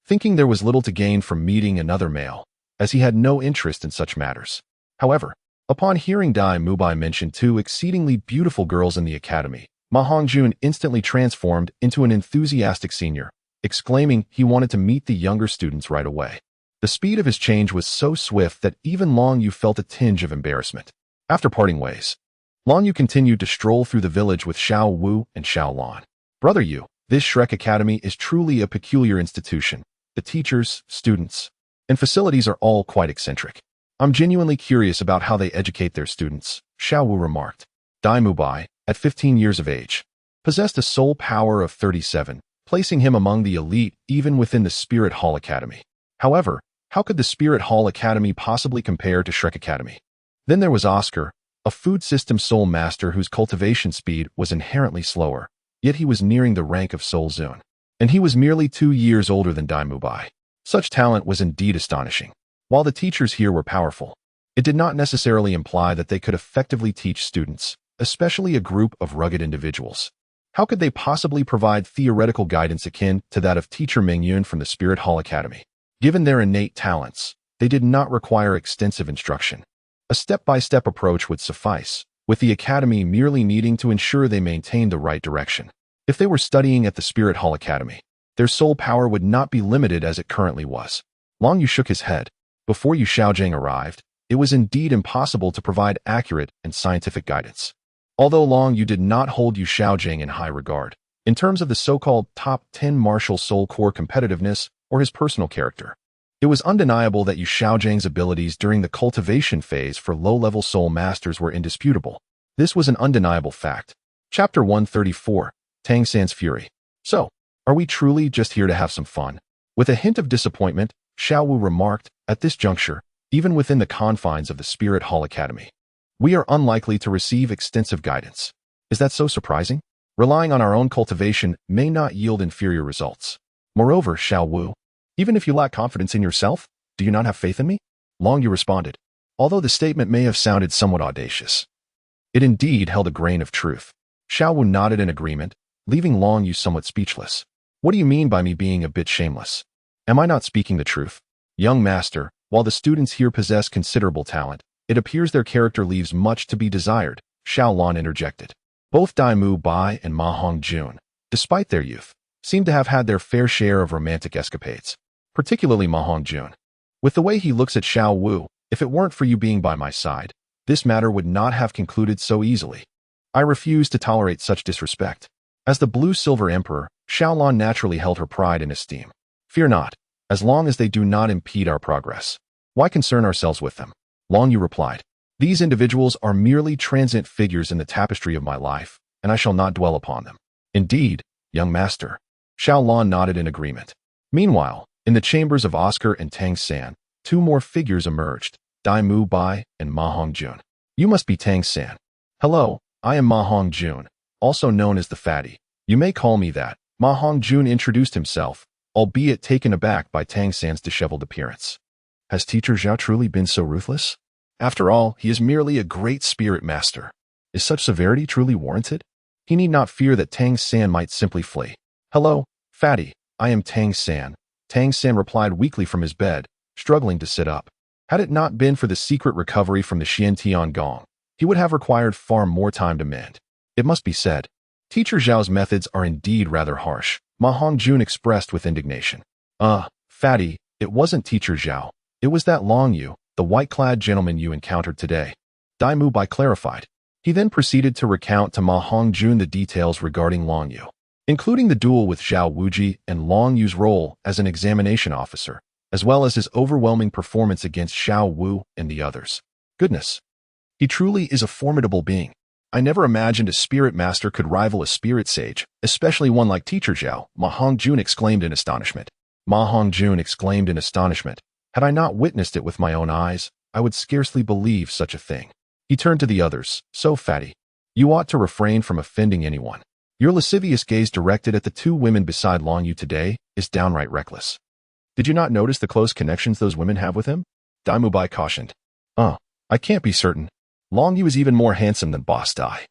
thinking there was little to gain from meeting another male, as he had no interest in such matters. However, upon hearing Dai Mubai mention 2 exceedingly beautiful girls in the academy, Ma Hongjun instantly transformed into an enthusiastic senior, exclaiming he wanted to meet the younger students right away. The speed of his change was so swift that even Long Yu felt a tinge of embarrassment. After parting ways, Long Yu continued to stroll through the village with Xiao Wu and Xiao Lan. Brother Yu, this Shrek Academy is truly a peculiar institution. The teachers, students, and facilities are all quite eccentric. I'm genuinely curious about how they educate their students, Xiao Wu remarked. Dai Mubai, at 15 years of age, possessed a soul power of 37, placing him among the elite even within the Spirit Hall Academy. However, how could the Spirit Hall Academy possibly compare to Shrek Academy? Then there was Oscar, a food system soul master whose cultivation speed was inherently slower, yet he was nearing the rank of Soul Zune. And he was merely 2 years older than Dai Mubai. Such talent was indeed astonishing. While the teachers here were powerful, it did not necessarily imply that they could effectively teach students, especially a group of rugged individuals. How could they possibly provide theoretical guidance akin to that of teacher Meng Yun from the Spirit Hall Academy? Given their innate talents, they did not require extensive instruction. A step-by-step approach would suffice, with the academy merely needing to ensure they maintained the right direction. If they were studying at the Spirit Hall Academy, their soul power would not be limited as it currently was. Long Yu shook his head. Before Yu Xiaogang arrived, it was indeed impossible to provide accurate and scientific guidance. Although Long Yu did not hold Yu Xiaogang in high regard, in terms of the so-called top 10 martial soul core competitiveness or his personal character, it was undeniable that Yu Xiaogang's abilities during the cultivation phase for low-level soul masters were indisputable. This was an undeniable fact. Chapter 134, Tang San's Fury. So, are we truly just here to have some fun? With a hint of disappointment, Xiao Wu remarked, at this juncture, even within the confines of the Spirit Hall Academy, we are unlikely to receive extensive guidance. Is that so surprising? Relying on our own cultivation may not yield inferior results. Moreover, Xiao Wu, even if you lack confidence in yourself, do you not have faith in me? Long Yu responded. Although the statement may have sounded somewhat audacious, it indeed held a grain of truth. Xiao Wu nodded in agreement, leaving Long Yu somewhat speechless. What do you mean by me being a bit shameless? Am I not speaking the truth? Young master, while the students here possess considerable talent, it appears their character leaves much to be desired, Xiao Lan interjected. Both Dai Mubai and Ma Hongjun, despite their youth, seem to have had their fair share of romantic escapades. Particularly Ma Hongjun. With the way he looks at Xiao Wu, if it weren't for you being by my side, this matter would not have concluded so easily. I refuse to tolerate such disrespect. As the Blue-Silver Emperor, Xiaolan naturally held her pride in esteem. Fear not, as long as they do not impede our progress. Why concern ourselves with them? Long Yu replied. These individuals are merely transient figures in the tapestry of my life, and I shall not dwell upon them. Indeed, young master. Xiaolan nodded in agreement. Meanwhile, in the chambers of Oscar and Tang San, 2 more figures emerged, Dai Mubai and Ma Hongjun. You must be Tang San. Hello, I am Ma Hongjun, also known as the Fatty. You may call me that. Ma Hongjun introduced himself, albeit taken aback by Tang San's disheveled appearance. Has Teacher Zhao truly been so ruthless? After all, he is merely a great spirit master. Is such severity truly warranted? He need not fear that Tang San might simply flee. Hello, Fatty, I am Tang San. Tang San replied weakly from his bed, struggling to sit up. Had it not been for the secret recovery from the Xiantian Gong, he would have required far more time to mend. It must be said, Teacher Zhao's methods are indeed rather harsh, Ma Hongjun expressed with indignation. Fatty, it wasn't Teacher Zhao. It was that Long Yu, the white-clad gentleman you encountered today. Dai Mubai clarified. He then proceeded to recount to Ma Hongjun the details regarding Long Yu, including the duel with Zhao Wuji and Long Yu's role as an examination officer, as well as his overwhelming performance against Xiao Wu and the others. Goodness. He truly is a formidable being. I never imagined a spirit master could rival a spirit sage, especially one like Teacher Zhao, Ma Hongjun exclaimed in astonishment. Ma Hongjun exclaimed in astonishment. Had I not witnessed it with my own eyes, I would scarcely believe such a thing. He turned to the others. So, Fatty, you ought to refrain from offending anyone. Your lascivious gaze directed at the 2 women beside Long Yu today is downright reckless. Did you not notice the close connections those women have with him? Dai Mubai cautioned. I can't be certain. Long Yu is even more handsome than Boss Dai,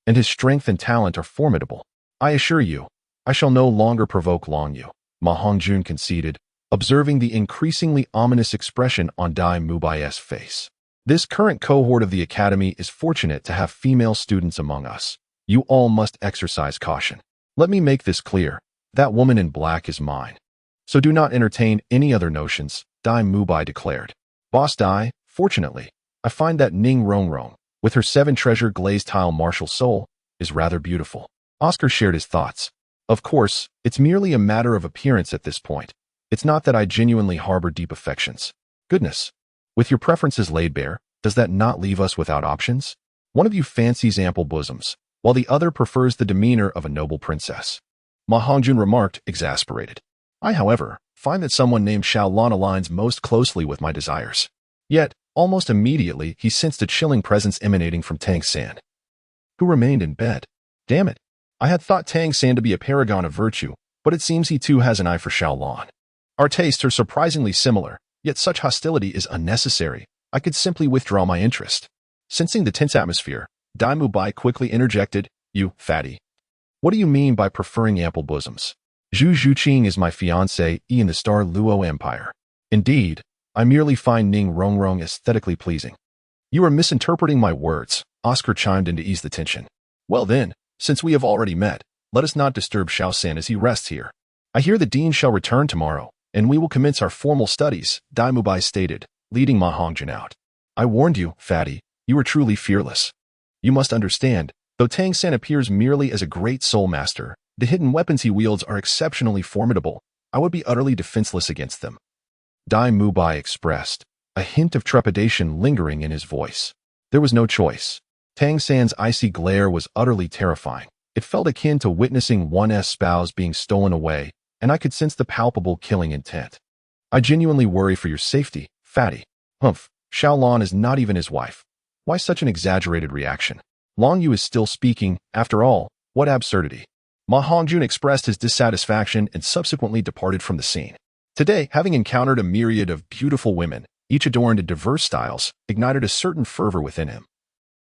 and his strength and talent are formidable. I assure you, I shall no longer provoke Long Yu, Ma Hongjun conceded, observing the increasingly ominous expression on Dai Mubai's face. This current cohort of the academy is fortunate to have female students among us. You all must exercise caution. Let me make this clear. That woman in black is mine. So do not entertain any other notions, Dai Mubai declared. Boss Dai, fortunately, I find that Ning Rongrong, with her 7 treasure glazed tile martial soul, is rather beautiful. Oscar shared his thoughts. Of course, it's merely a matter of appearance at this point. It's not that I genuinely harbor deep affections. Goodness. With your preferences laid bare, does that not leave us without options? One of you fancies ample bosoms, while the other prefers the demeanor of a noble princess. Ma Hongjun remarked, exasperated. I, however, find that someone named Xiaolan aligns most closely with my desires. Yet, almost immediately, he sensed a chilling presence emanating from Tang San, who remained in bed. Damn it. I had thought Tang San to be a paragon of virtue, but it seems he too has an eye for Xiaolan. Our tastes are surprisingly similar, yet such hostility is unnecessary. I could simply withdraw my interest. Sensing the tense atmosphere, Dai Mubai quickly interjected, You, fatty. What do you mean by preferring ample bosoms? Zhu Zhuqing is my fiancé in the Star Luo Empire. Indeed, I merely find Ning Rongrong aesthetically pleasing. You are misinterpreting my words, Oscar chimed in to ease the tension. Well then, since we have already met, let us not disturb Xiao San as he rests here. I hear the dean shall return tomorrow, and we will commence our formal studies, Dai Mubai stated, leading Ma Hongjun out. I warned you, fatty, you are truly fearless. You must understand, though Tang San appears merely as a great soul master, the hidden weapons he wields are exceptionally formidable. I would be utterly defenseless against them. Dai Mubai expressed, a hint of trepidation lingering in his voice. There was no choice. Tang San's icy glare was utterly terrifying. It felt akin to witnessing one's spouse being stolen away, and I could sense the palpable killing intent. I genuinely worry for your safety, fatty. Humph, Xiaolan is not even his wife. Why such an exaggerated reaction? Long Yu is still speaking, after all, what absurdity. Ma Hongjun expressed his dissatisfaction and subsequently departed from the scene. Today, having encountered a myriad of beautiful women, each adorned in diverse styles, ignited a certain fervor within him,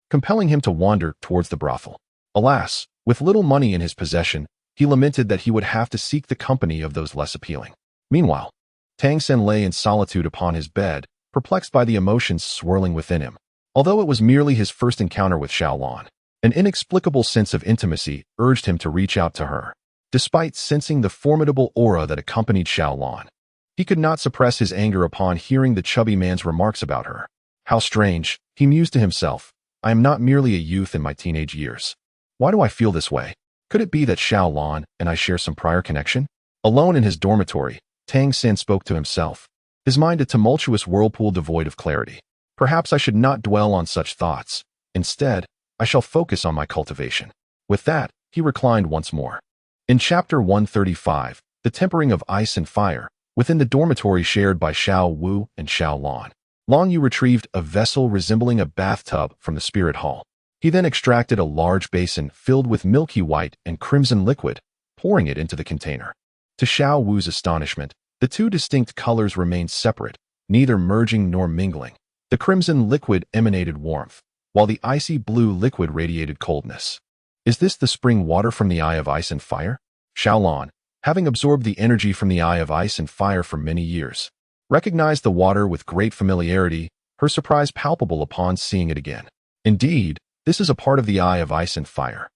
compelling him to wander towards the brothel. Alas, with little money in his possession, he lamented that he would have to seek the company of those less appealing. Meanwhile, Tang San lay in solitude upon his bed, perplexed by the emotions swirling within him. Although it was merely his first encounter with Xiaolan, an inexplicable sense of intimacy urged him to reach out to her. Despite sensing the formidable aura that accompanied Xiaolan, he could not suppress his anger upon hearing the chubby man's remarks about her. How strange, he mused to himself. I am not merely a youth in my teenage years. Why do I feel this way? Could it be that Xiaolan and I share some prior connection? Alone in his dormitory, Tang San spoke to himself, his mind a tumultuous whirlpool devoid of clarity. Perhaps I should not dwell on such thoughts. Instead, I shall focus on my cultivation. With that, he reclined once more. In Chapter 135, The Tempering of Ice and Fire, within the dormitory shared by Xiao Wu and Xiaolan, Long Yu retrieved a vessel resembling a bathtub from the spirit hall. He then extracted a large basin filled with milky white and crimson liquid, pouring it into the container. To Xiao Wu's astonishment, the two distinct colors remained separate, neither merging nor mingling. The crimson liquid emanated warmth, while the icy blue liquid radiated coldness. Is this the spring water from the Eye of Ice and Fire? Xiaolan, having absorbed the energy from the Eye of Ice and Fire for many years, recognized the water with great familiarity, her surprise palpable upon seeing it again. Indeed, this is a part of the Eye of Ice and Fire.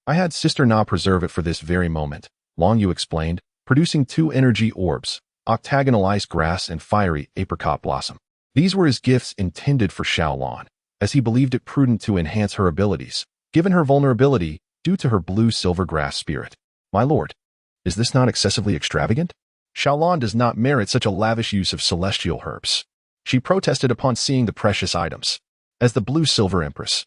I had Sister Na preserve it for this very moment, Long Yu explained, producing two energy orbs, octagonal ice grass and fiery apricot blossom. These were his gifts intended for Xiaolan, as he believed it prudent to enhance her abilities, given her vulnerability due to her blue-silver grass spirit. My lord, is this not excessively extravagant? Xiaolan does not merit such a lavish use of celestial herbs. She protested upon seeing the precious items. As the blue-silver empress,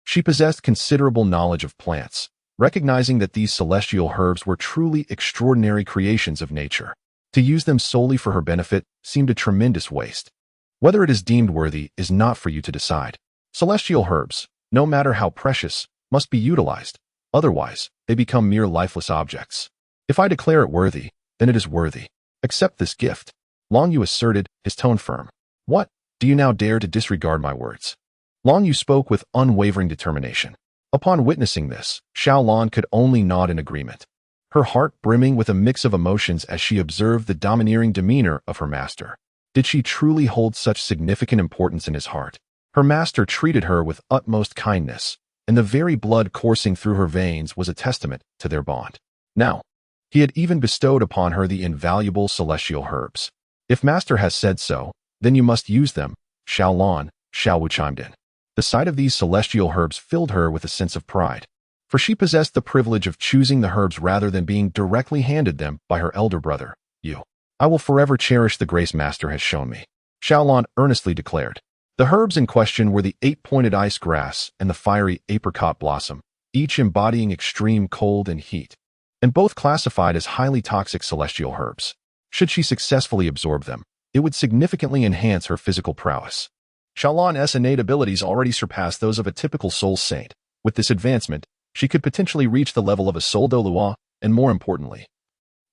she possessed considerable knowledge of plants, recognizing that these celestial herbs were truly extraordinary creations of nature. To use them solely for her benefit seemed a tremendous waste. Whether it is deemed worthy is not for you to decide. Celestial herbs, no matter how precious, must be utilized. Otherwise, they become mere lifeless objects. If I declare it worthy, then it is worthy. Accept this gift. Long Yu asserted, his tone firm. What? Do you now dare to disregard my words? Long Yu spoke with unwavering determination. Upon witnessing this, Xiaolan could only nod in agreement, her heart brimming with a mix of emotions as she observed the domineering demeanor of her master. Did she truly hold such significant importance in his heart? Her master treated her with utmost kindness, and the very blood coursing through her veins was a testament to their bond. Now, he had even bestowed upon her the invaluable celestial herbs. If master has said so, then you must use them, Xiaolan, Xiao Wu chimed in. The sight of these celestial herbs filled her with a sense of pride, for she possessed the privilege of choosing the herbs rather than being directly handed them by her elder brother, Yu. I will forever cherish the grace Master has shown me, Xiaolan earnestly declared. The herbs in question were the 8-pointed ice grass and the fiery apricot blossom, each embodying extreme cold and heat, and both classified as highly toxic celestial herbs. Should she successfully absorb them, it would significantly enhance her physical prowess. Xiaolan's innate abilities already surpassed those of a typical soul saint. With this advancement, she could potentially reach the level of a soul Douluo, and more importantly,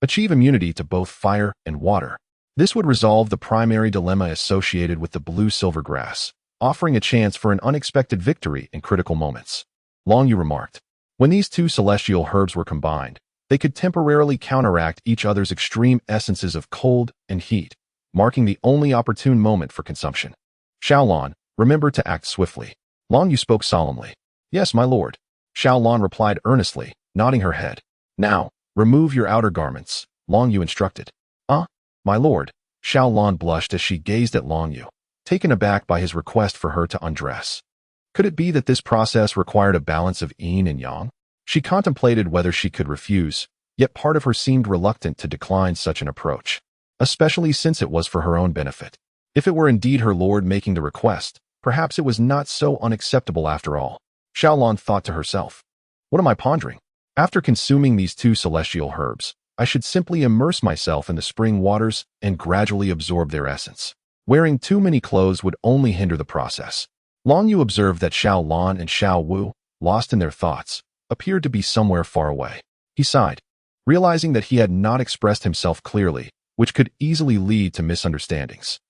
achieve immunity to both fire and water. This would resolve the primary dilemma associated with the blue-silver grass, offering a chance for an unexpected victory in critical moments. Long Yu remarked. When these two celestial herbs were combined, they could temporarily counteract each other's extreme essences of cold and heat, marking the only opportune moment for consumption. Xiaolan, remember to act swiftly. Long Yu spoke solemnly. Yes, my lord. Xiaolan replied earnestly, nodding her head. Now, remove your outer garments, Long Yu instructed. My lord. Xiaolan blushed as she gazed at Long Yu, taken aback by his request for her to undress. Could it be that this process required a balance of yin and yang? She contemplated whether she could refuse, yet part of her seemed reluctant to decline such an approach, especially since it was for her own benefit. If it were indeed her lord making the request, perhaps it was not so unacceptable after all. Xiaolan thought to herself. What am I pondering? After consuming these two celestial herbs, I should simply immerse myself in the spring waters and gradually absorb their essence. Wearing too many clothes would only hinder the process. Long Yu observed that Xiaolan and Xiao Wu, lost in their thoughts, appeared to be somewhere far away. He sighed, realizing that he had not expressed himself clearly, which could easily lead to misunderstandings.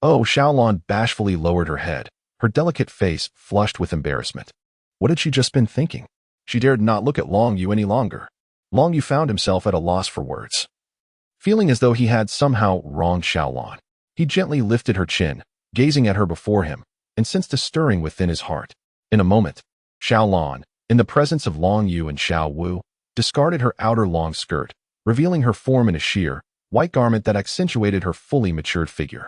Oh, Xiaolan bashfully lowered her head, her delicate face flushed with embarrassment. What had she just been thinking? She dared not look at Long Yu any longer. Long Yu found himself at a loss for words. Feeling as though he had somehow wronged Xiaolan, he gently lifted her chin, gazing at her before him, and sensed a stirring within his heart. In a moment, Xiaolan, in the presence of Long Yu and Xiao Wu, discarded her outer long skirt, revealing her form in a sheer, white garment that accentuated her fully matured figure.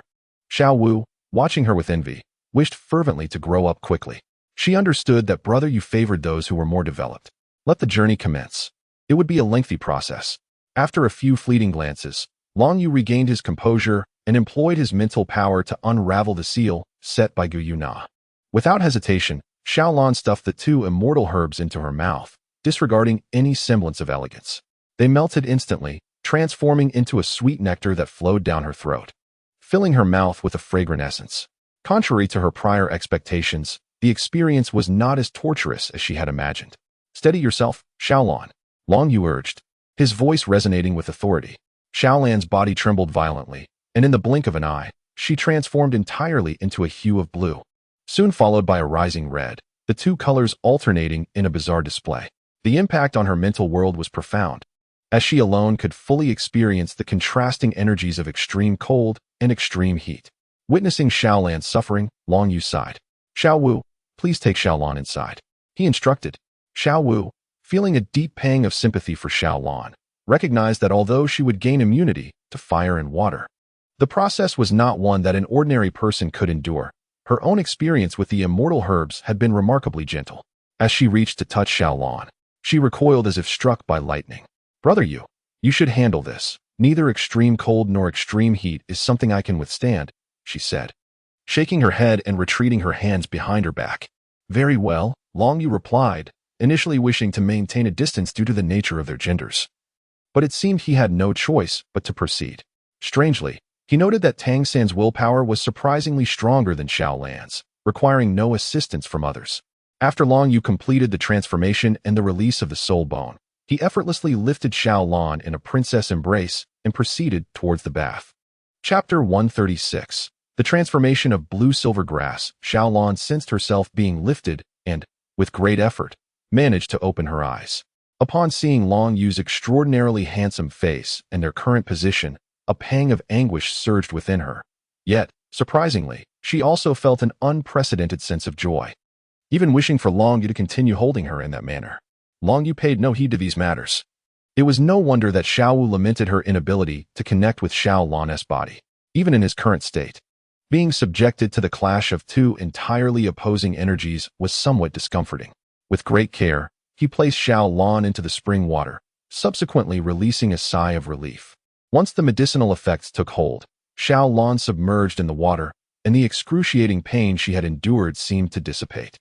Xiao Wu, watching her with envy, wished fervently to grow up quickly. She understood that Brother Yu favored those who were more developed. Let the journey commence. It would be a lengthy process. After a few fleeting glances, Long Yu regained his composure and employed his mental power to unravel the seal set by Gu Yuna. Without hesitation, Xiaolan stuffed the two immortal herbs into her mouth, disregarding any semblance of elegance. They melted instantly, transforming into a sweet nectar that flowed down her throat, filling her mouth with a fragrant essence. Contrary to her prior expectations, the experience was not as torturous as she had imagined. Steady yourself, Xiaolan, Long Yu urged, his voice resonating with authority. Xiaolan's body trembled violently, and in the blink of an eye, she transformed entirely into a hue of blue, soon followed by a rising red, the two colors alternating in a bizarre display. The impact on her mental world was profound, as she alone could fully experience the contrasting energies of extreme cold and extreme heat. Witnessing Xiaolan's suffering, Long Yu sighed. Xiao Wu, please take Xiaolan inside, he instructed. Xiao Wu, feeling a deep pang of sympathy for Xiaolan, recognized that although she would gain immunity to fire and water, the process was not one that an ordinary person could endure. Her own experience with the immortal herbs had been remarkably gentle. As she reached to touch Xiaolan, she recoiled as if struck by lightning. Brother Yu, you should handle this. Neither extreme cold nor extreme heat is something I can withstand, she said, shaking her head and retreating her hands behind her back. Very well, Long Yu replied, initially wishing to maintain a distance due to the nature of their genders. But it seemed he had no choice but to proceed. Strangely, he noted that Tang San's willpower was surprisingly stronger than Xiaolan's, requiring no assistance from others. After Long Yu completed the transformation and the release of the soul bone, he effortlessly lifted Xiaolan in a princess embrace and proceeded towards the bath. Chapter 136. The transformation of blue-silver grass. Xiaolan sensed herself being lifted and, with great effort, managed to open her eyes. Upon seeing Long Yu's extraordinarily handsome face and their current position, a pang of anguish surged within her. Yet, surprisingly, she also felt an unprecedented sense of joy, even wishing for Long Yu to continue holding her in that manner. Long Yu paid no heed to these matters. It was no wonder that Xiao Wu lamented her inability to connect with Xiaolan's body, even in his current state. Being subjected to the clash of two entirely opposing energies was somewhat discomforting. With great care, he placed Xiaolan into the spring water, subsequently releasing a sigh of relief. Once the medicinal effects took hold, Xiaolan submerged in the water, and the excruciating pain she had endured seemed to dissipate.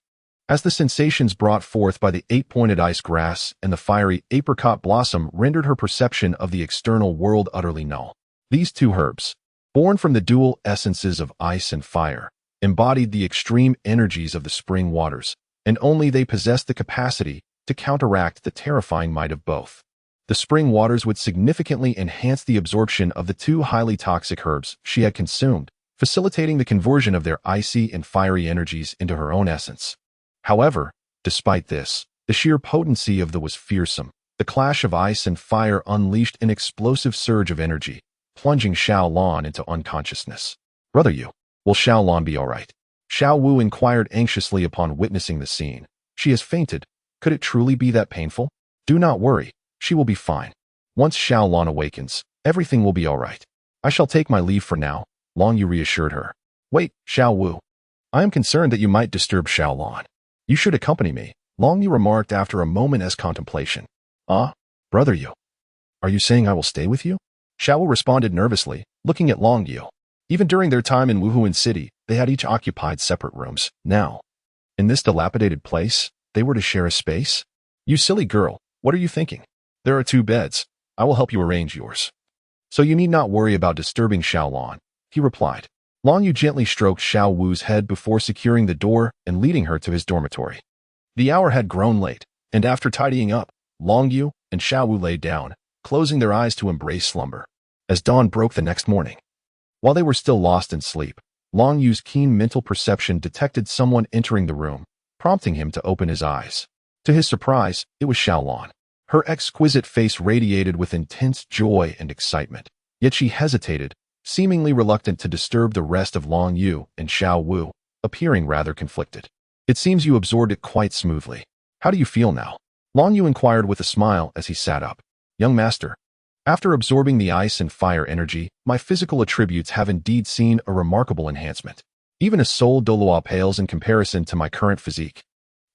As the sensations brought forth by the 8-pointed ice grass and the fiery apricot blossom rendered her perception of the external world utterly null. These two herbs, born from the dual essences of ice and fire, embodied the extreme energies of the spring waters, and only they possessed the capacity to counteract the terrifying might of both. The spring waters would significantly enhance the absorption of the two highly toxic herbs she had consumed, facilitating the conversion of their icy and fiery energies into her own essence. However, despite this, the sheer potency of the was fearsome. The clash of ice and fire unleashed an explosive surge of energy, plunging Xiaolan into unconsciousness. "Brother Yu, will Xiaolan be all right?" Xiao Wu inquired anxiously upon witnessing the scene. "She has fainted. Could it truly be that painful?" "Do not worry. She will be fine. Once Xiaolan awakens, everything will be all right. I shall take my leave for now," Long Yu reassured her. "Wait, Xiao Wu. I am concerned that you might disturb Xiaolan. You should accompany me," Long Yu remarked after a moment's contemplation. "Ah, Brother Yu. Are you saying I will stay with you?" Xiao Wu responded nervously, looking at Long Yu. Even during their time in Wuhuan City, they had each occupied separate rooms. Now, in this dilapidated place, they were to share a space? "You silly girl, what are you thinking? There are 2 beds. I will help you arrange yours. So you need not worry about disturbing Xiaolan," he replied. Long Yu gently stroked Xiao Wu's head before securing the door and leading her to his dormitory. The hour had grown late, and after tidying up, Long Yu and Xiao Wu lay down, closing their eyes to embrace slumber. As dawn broke the next morning, while they were still lost in sleep, Long Yu's keen mental perception detected someone entering the room, prompting him to open his eyes. To his surprise, it was Xiaolan. Her exquisite face radiated with intense joy and excitement, yet she hesitated, seemingly reluctant to disturb the rest of Long Yu and Xiao Wu, appearing rather conflicted. "It seems you absorbed it quite smoothly. How do you feel now?" Long Yu inquired with a smile as he sat up. "Young master, after absorbing the ice and fire energy, my physical attributes have indeed seen a remarkable enhancement. Even a soul Douluo pales in comparison to my current physique.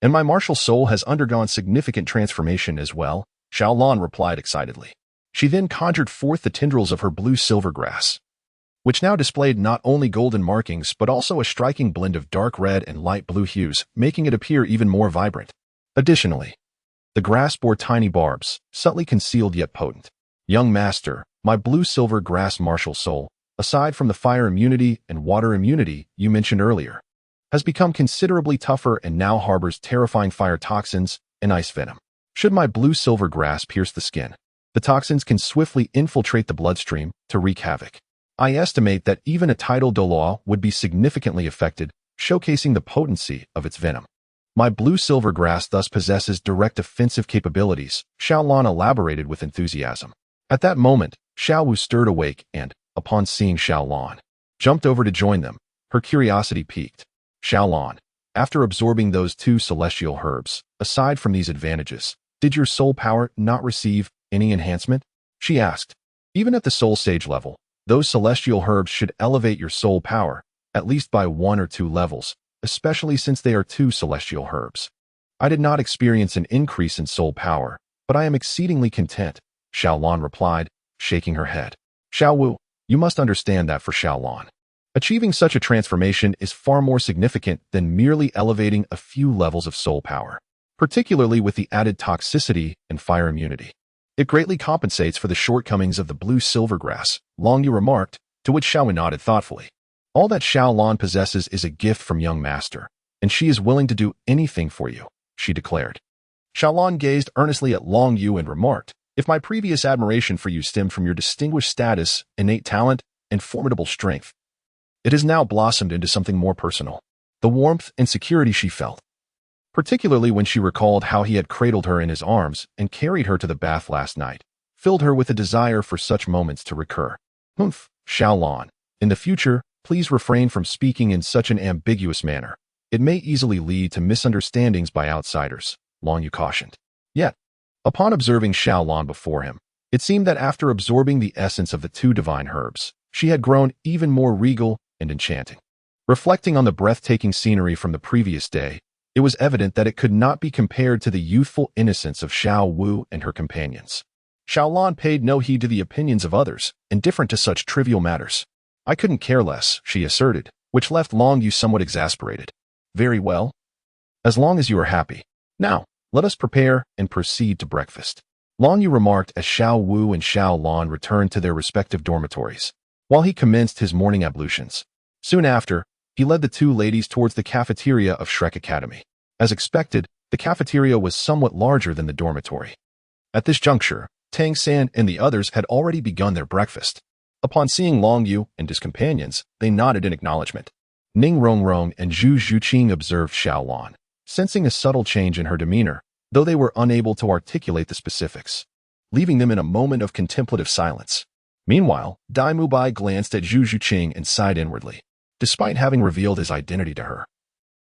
And my martial soul has undergone significant transformation as well," Xiaolan replied excitedly. She then conjured forth the tendrils of her blue-silver grass, which now displayed not only golden markings but also a striking blend of dark red and light blue hues, making it appear even more vibrant. Additionally, the grass bore tiny barbs, subtly concealed yet potent. "Young master, my blue-silver grass martial soul, aside from the fire immunity and water immunity you mentioned earlier, has become considerably tougher and now harbors terrifying fire toxins and ice venom. Should my blue-silver grass pierce the skin, the toxins can swiftly infiltrate the bloodstream to wreak havoc. I estimate that even a tidal Douluo would be significantly affected, showcasing the potency of its venom. My blue-silver grass thus possesses direct offensive capabilities," Xiaolan elaborated with enthusiasm. At that moment, Xiao Wu stirred awake and, upon seeing Xiaolan, jumped over to join them, her curiosity piqued. "Xiaolan, after absorbing those 2 celestial herbs, aside from these advantages, did your soul power not receive any enhancement?" she asked. "Even at the soul stage level, those celestial herbs should elevate your soul power, at least by 1 or 2 levels, especially since they are 2 celestial herbs. I did not experience an increase in soul power, but I am exceedingly content," Xiaolan replied, shaking her head. "Xiao Wu, you must understand that for Xiaolan, achieving such a transformation is far more significant than merely elevating a few levels of soul power, particularly with the added toxicity and fire immunity. It greatly compensates for the shortcomings of the blue-silver grass," Long Yu remarked, to which Xiao Wu nodded thoughtfully. "All that Xiaolan possesses is a gift from young master, and she is willing to do anything for you," she declared. Xiaolan gazed earnestly at Long Yu and remarked, "If my previous admiration for you stemmed from your distinguished status, innate talent, and formidable strength, it has now blossomed into something more personal." The warmth and security she felt, particularly when she recalled how he had cradled her in his arms and carried her to the bath last night, filled her with a desire for such moments to recur. "Humph, Xiaolan, in the future, please refrain from speaking in such an ambiguous manner. It may easily lead to misunderstandings by outsiders," Long Yu cautioned. Yet, upon observing Xiaolan before him, it seemed that after absorbing the essence of the 2 divine herbs, she had grown even more regal and enchanting. Reflecting on the breathtaking scenery from the previous day, it was evident that it could not be compared to the youthful innocence of Xiao Wu and her companions. Xiaolan paid no heed to the opinions of others, indifferent to such trivial matters. I couldn't care less, she asserted, which left Long Yu somewhat exasperated. Very well. As long as you are happy. Now, let us prepare and proceed to breakfast. Long Yu remarked as Xiao Wu and Xiao Lan returned to their respective dormitories, while he commenced his morning ablutions. Soon after, he led the two ladies towards the cafeteria of Shrek Academy. As expected, the cafeteria was somewhat larger than the dormitory. At this juncture, Tang San and the others had already begun their breakfast. Upon seeing Long Yu and his companions, they nodded in acknowledgement. Ning Rongrong and Zhu Zhuqing observed Xiao Lan, sensing a subtle change in her demeanor, though they were unable to articulate the specifics, leaving them in a moment of contemplative silence. Meanwhile, Dai Mubai glanced at Zhu Zhuqing and sighed inwardly. Despite having revealed his identity to her,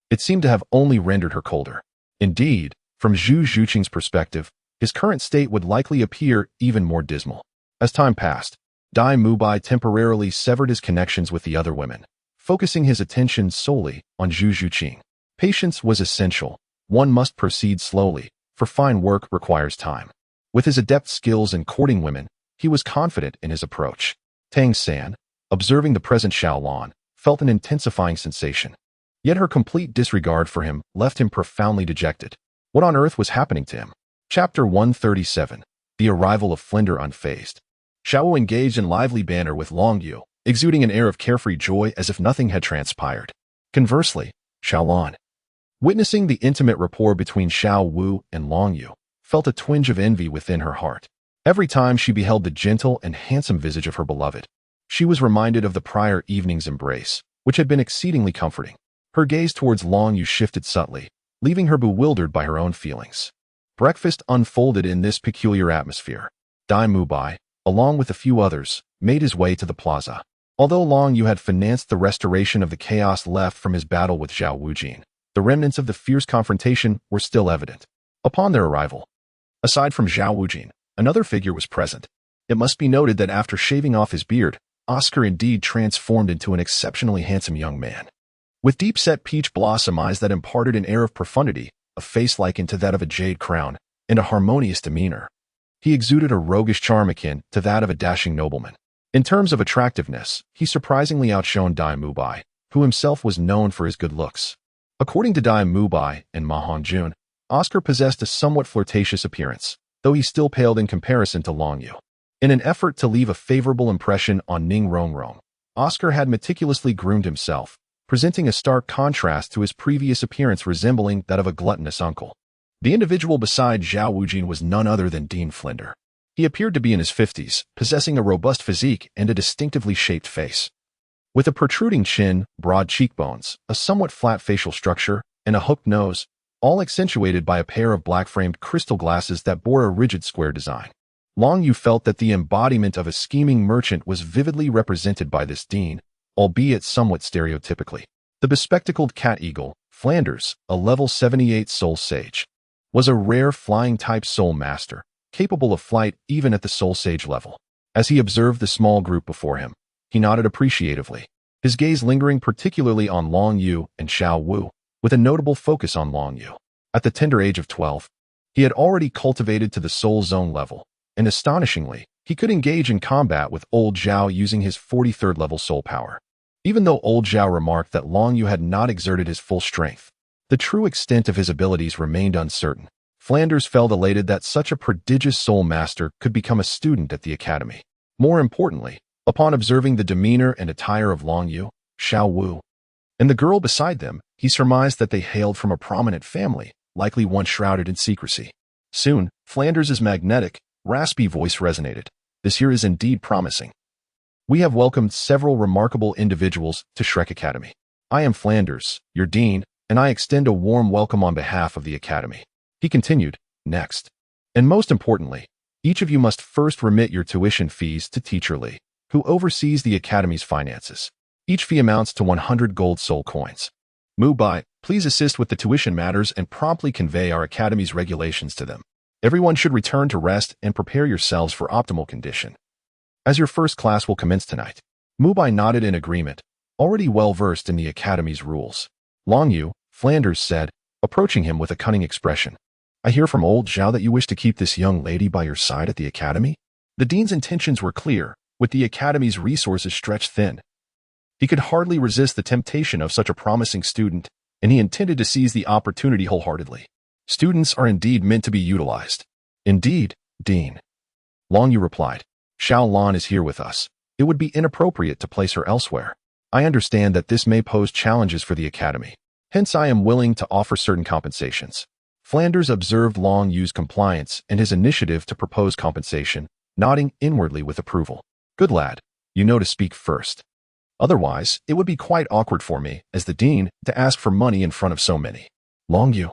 it seemed to have only rendered her colder. Indeed, from Zhu Zhuqing's perspective, his current state would likely appear even more dismal. As time passed, Dai Mubai temporarily severed his connections with the other women, focusing his attention solely on Zhu Zhuqing. Patience was essential. One must proceed slowly, for fine work requires time. With his adept skills in courting women, he was confident in his approach. Tang San, observing the present Xiao Lan, felt an intensifying sensation. Yet her complete disregard for him left him profoundly dejected. What on earth was happening to him? Chapter 137. The Arrival of Flinder Unfazed. Xiao engaged in lively banter with Long Yu, exuding an air of carefree joy as if nothing had transpired. Conversely, Xiaolan, witnessing the intimate rapport between Xiao Wu and Long Yu, felt a twinge of envy within her heart. Every time she beheld the gentle and handsome visage of her beloved, she was reminded of the prior evening's embrace, which had been exceedingly comforting. Her gaze towards Long Yu shifted subtly, leaving her bewildered by her own feelings. Breakfast unfolded in this peculiar atmosphere. Dai Mubai, along with a few others, made his way to the plaza. Although Long Yu had financed the restoration of the chaos left from his battle with Zhao Wujin, the remnants of the fierce confrontation were still evident. Upon their arrival, aside from Zhao Wujin, another figure was present. It must be noted that after shaving off his beard, Oscar indeed transformed into an exceptionally handsome young man. With deep-set peach blossom eyes that imparted an air of profundity, a face likened to that of a jade crown, and a harmonious demeanor, he exuded a roguish charm akin to that of a dashing nobleman. In terms of attractiveness, he surprisingly outshone Dai Mubai, who himself was known for his good looks. According to Dai Mubai and Ma Hongjun, Oscar possessed a somewhat flirtatious appearance, though he still paled in comparison to Long Yu. In an effort to leave a favorable impression on Ning Rongrong, Oscar had meticulously groomed himself, presenting a stark contrast to his previous appearance resembling that of a gluttonous uncle. The individual beside Zhao Wujin was none other than Dean Flinder. He appeared to be in his 50s, possessing a robust physique and a distinctively shaped face. With a protruding chin, broad cheekbones, a somewhat flat facial structure, and a hooked nose, all accentuated by a pair of black-framed crystal glasses that bore a rigid square design. Long Yu felt that the embodiment of a scheming merchant was vividly represented by this Dean, albeit somewhat stereotypically. The bespectacled cat-eagle, Flanders, a level 78 soul sage, was a rare flying-type soul master, capable of flight even at the soul sage level. As he observed the small group before him, he nodded appreciatively, his gaze lingering particularly on Long Yu and Xiao Wu, with a notable focus on Long Yu. At the tender age of 12, he had already cultivated to the soul zone level, and astonishingly, he could engage in combat with old Zhao using his 43rd level soul power. Even though old Zhao remarked that Long Yu had not exerted his full strength, the true extent of his abilities remained uncertain. Flanders felt elated that such a prodigious soul master could become a student at the academy. More importantly, upon observing the demeanor and attire of Long Yu, Xiao Wu, and the girl beside them, he surmised that they hailed from a prominent family, likely one shrouded in secrecy. Soon, Flanders' magnetic, raspy voice resonated. This here is indeed promising. We have welcomed several remarkable individuals to Shrek Academy. I am Flanders, your dean, and I extend a warm welcome on behalf of the academy. He continued, next. And most importantly, each of you must first remit your tuition fees to Teacher Li, who oversees the academy's finances. Each fee amounts to 100 gold soul coins. Mubai, please assist with the tuition matters and promptly convey our academy's regulations to them. Everyone should return to rest and prepare yourselves for optimal condition, as your first class will commence tonight. Mubai nodded in agreement, already well versed in the academy's rules. Long Yu, Flanders said, approaching him with a cunning expression. I hear from old Xiao that you wish to keep this young lady by your side at the academy? The dean's intentions were clear, with the academy's resources stretched thin. He could hardly resist the temptation of such a promising student, and he intended to seize the opportunity wholeheartedly. Students are indeed meant to be utilized. Indeed, Dean. Long Yu replied. Xiao Lan is here with us. It would be inappropriate to place her elsewhere. I understand that this may pose challenges for the academy. Hence, I am willing to offer certain compensations. Flanders observed Long Yu's compliance and his initiative to propose compensation, nodding inwardly with approval. Good lad, you know to speak first. Otherwise, it would be quite awkward for me, as the dean, to ask for money in front of so many. Long Yu,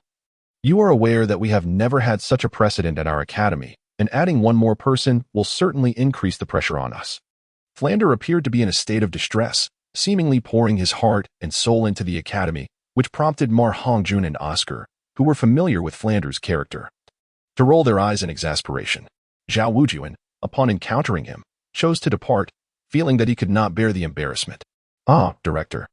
you are aware that we have never had such a precedent at our academy, and adding one more person will certainly increase the pressure on us. Flander appeared to be in a state of distress, seemingly pouring his heart and soul into the academy, which prompted Ma Hongjun and Oscar, who were familiar with Flander's character, to roll their eyes in exasperation. Zhao Wujuan, upon encountering him, chose to depart, feeling that he could not bear the embarrassment. Ah, Director.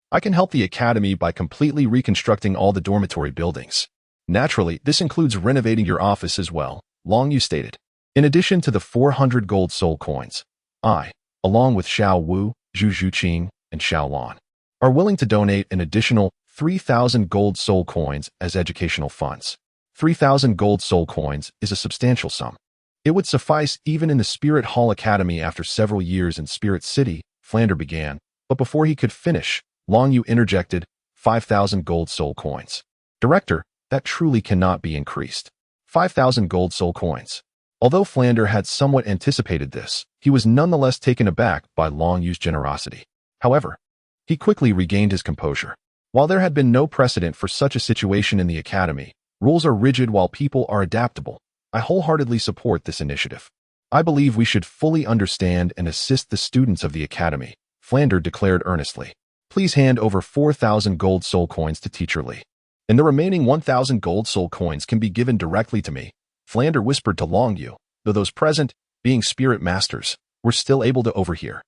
I can help the academy by completely reconstructing all the dormitory buildings. Naturally, this includes renovating your office as well, Long Yu stated. In addition to the 400 gold soul coins, I, along with Xiao Wu, Zhu Zhuqing, and Xiao Lan, are willing to donate an additional 3,000 gold soul coins as educational funds. 3,000 gold soul coins is a substantial sum. It would suffice even in the Spirit Hall Academy after several years in Spirit City, Flander began, but before he could finish, Long Yu interjected, 5,000 gold soul coins. Director, that truly cannot be increased. 5,000 gold soul coins. Although Flander had somewhat anticipated this, he was nonetheless taken aback by Long Yu's generosity. However, he quickly regained his composure. While there had been no precedent for such a situation in the academy, rules are rigid while people are adaptable. I wholeheartedly support this initiative. I believe we should fully understand and assist the students of the academy, Flander declared earnestly. Please hand over 4,000 gold soul coins to Teacher Li. And the remaining 1,000 gold soul coins can be given directly to me, Flander whispered to Long Yu, though those present, being spirit masters, were still able to overhear.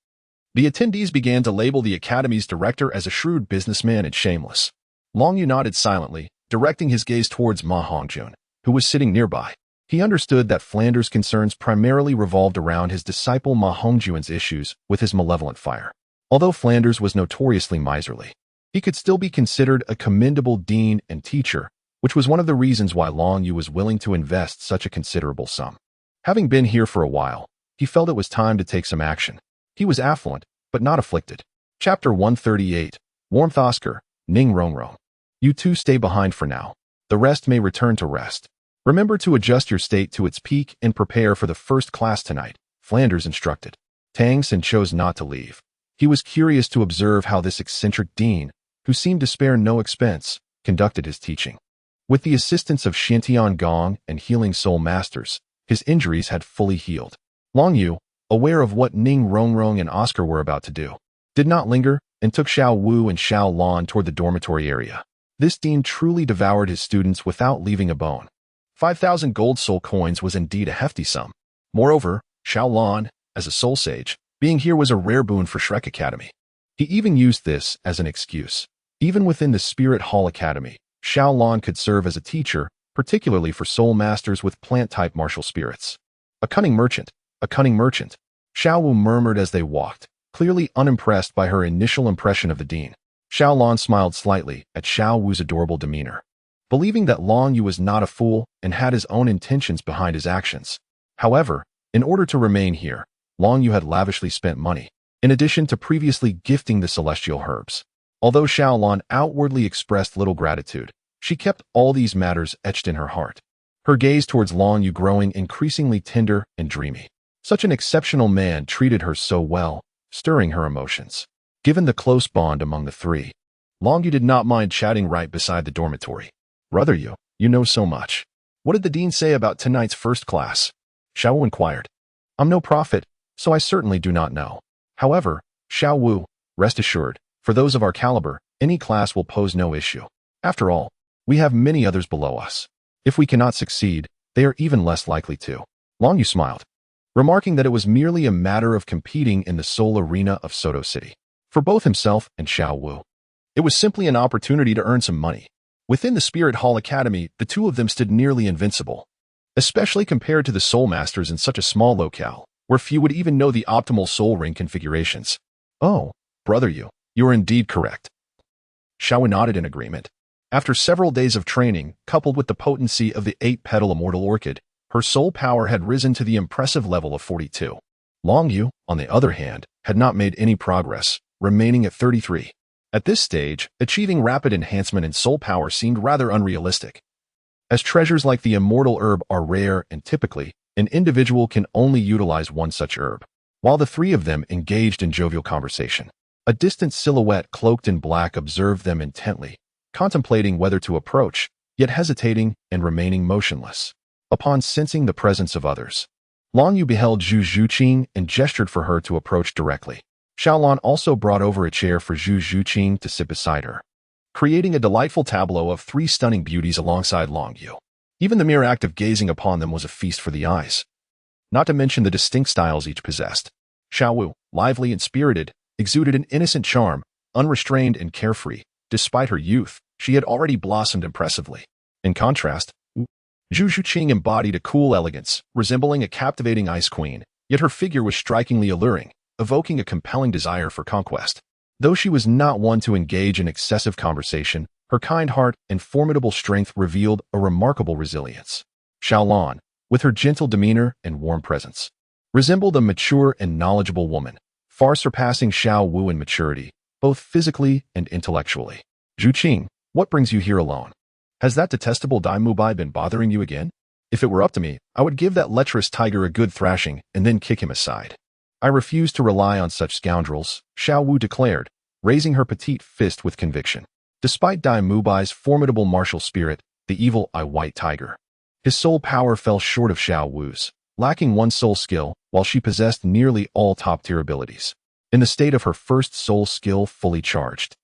The attendees began to label the academy's director as a shrewd businessman and shameless. Long Yu nodded silently, directing his gaze towards Ma Hongjun, who was sitting nearby. He understood that Flander's concerns primarily revolved around his disciple Ma Hongjun's issues with his malevolent fire. Although Flanders was notoriously miserly, he could still be considered a commendable dean and teacher, which was one of the reasons why Long Yu was willing to invest such a considerable sum. Having been here for a while, he felt it was time to take some action. He was affluent, but not afflicted. Chapter 138, Warmth Oscar, Ning Rongrong. You two stay behind for now. The rest may return to rest. Remember to adjust your state to its peak and prepare for the first class tonight, Flanders instructed. Tang San chose not to leave. He was curious to observe how this eccentric dean, who seemed to spare no expense, conducted his teaching. With the assistance of Xiaogang and healing soul masters, his injuries had fully healed. Long Yu, aware of what Ning Rongrong and Oscar were about to do, did not linger and took Xiao Wu and Xiao Lan toward the dormitory area. This dean truly devoured his students without leaving a bone. 5,000 gold soul coins was indeed a hefty sum. Moreover, Xiao Lan, as a soul sage, being here was a rare boon for Shrek Academy. He even used this as an excuse. Even within the Spirit Hall Academy, Xiao Lan could serve as a teacher, particularly for soul masters with plant-type martial spirits. A cunning merchant, a cunning merchant, Xiao Wu murmured as they walked, clearly unimpressed by her initial impression of the dean. Xiao Lan smiled slightly at Xiao Wu's adorable demeanor, believing that Long Yu was not a fool and had his own intentions behind his actions. However, in order to remain here, Long Yu had lavishly spent money, in addition to previously gifting the celestial herbs. Although Xiao Lan outwardly expressed little gratitude, she kept all these matters etched in her heart, her gaze towards Long Yu growing increasingly tender and dreamy. Such an exceptional man treated her so well, stirring her emotions. Given the close bond among the three, Long Yu did not mind chatting right beside the dormitory. Brother Yu, you know so much. What did the dean say about tonight's first class? Xiao Wu inquired. I'm no prophet, so I certainly do not know. However, Xiao Wu, rest assured, for those of our caliber, any class will pose no issue. After all, we have many others below us. If we cannot succeed, they are even less likely to. Long Yu smiled, remarking that it was merely a matter of competing in the soul arena of Soto City. For both himself and Xiao Wu, it was simply an opportunity to earn some money. Within the Spirit Hall Academy, the two of them stood nearly invincible, especially compared to the Soul Masters in such a small locale, where few would even know the optimal soul ring configurations. Oh, brother, you are indeed correct. Xiao nodded in agreement. After several days of training, coupled with the potency of the 8-petal immortal orchid, her soul power had risen to the impressive level of 42. Long Yu, on the other hand, had not made any progress, remaining at 33. At this stage, achieving rapid enhancement in soul power seemed rather unrealistic, as treasures like the immortal herb are rare and typically, an individual can only utilize one such herb. While the three of them engaged in jovial conversation, a distant silhouette cloaked in black observed them intently, contemplating whether to approach, yet hesitating and remaining motionless. Upon sensing the presence of others, Long Yu beheld Zhu Zhuqing and gestured for her to approach directly. Xiaolan also brought over a chair for Zhu Zhuqing to sit beside her, creating a delightful tableau of three stunning beauties alongside Long Yu. Even the mere act of gazing upon them was a feast for the eyes, not to mention the distinct styles each possessed. Xiao Wu, lively and spirited, exuded an innocent charm, unrestrained and carefree. Despite her youth, she had already blossomed impressively. In contrast, Zhu Zhuqing embodied a cool elegance, resembling a captivating ice queen, yet her figure was strikingly alluring, evoking a compelling desire for conquest. Though she was not one to engage in excessive conversation, her kind heart and formidable strength revealed a remarkable resilience. Xiaolan, with her gentle demeanor and warm presence, resembled a mature and knowledgeable woman, far surpassing Xiao Wu in maturity, both physically and intellectually. Zhuqing, what brings you here alone? Has that detestable Dai Mubai been bothering you again? If it were up to me, I would give that lecherous tiger a good thrashing and then kick him aside. I refuse to rely on such scoundrels, Xiao Wu declared, raising her petite fist with conviction. Despite Dai Mubai's formidable martial spirit, the evil white tiger, his soul power fell short of Xiao Wu's, lacking one soul skill, while she possessed nearly all top-tier abilities. In the state of her first soul skill fully charged,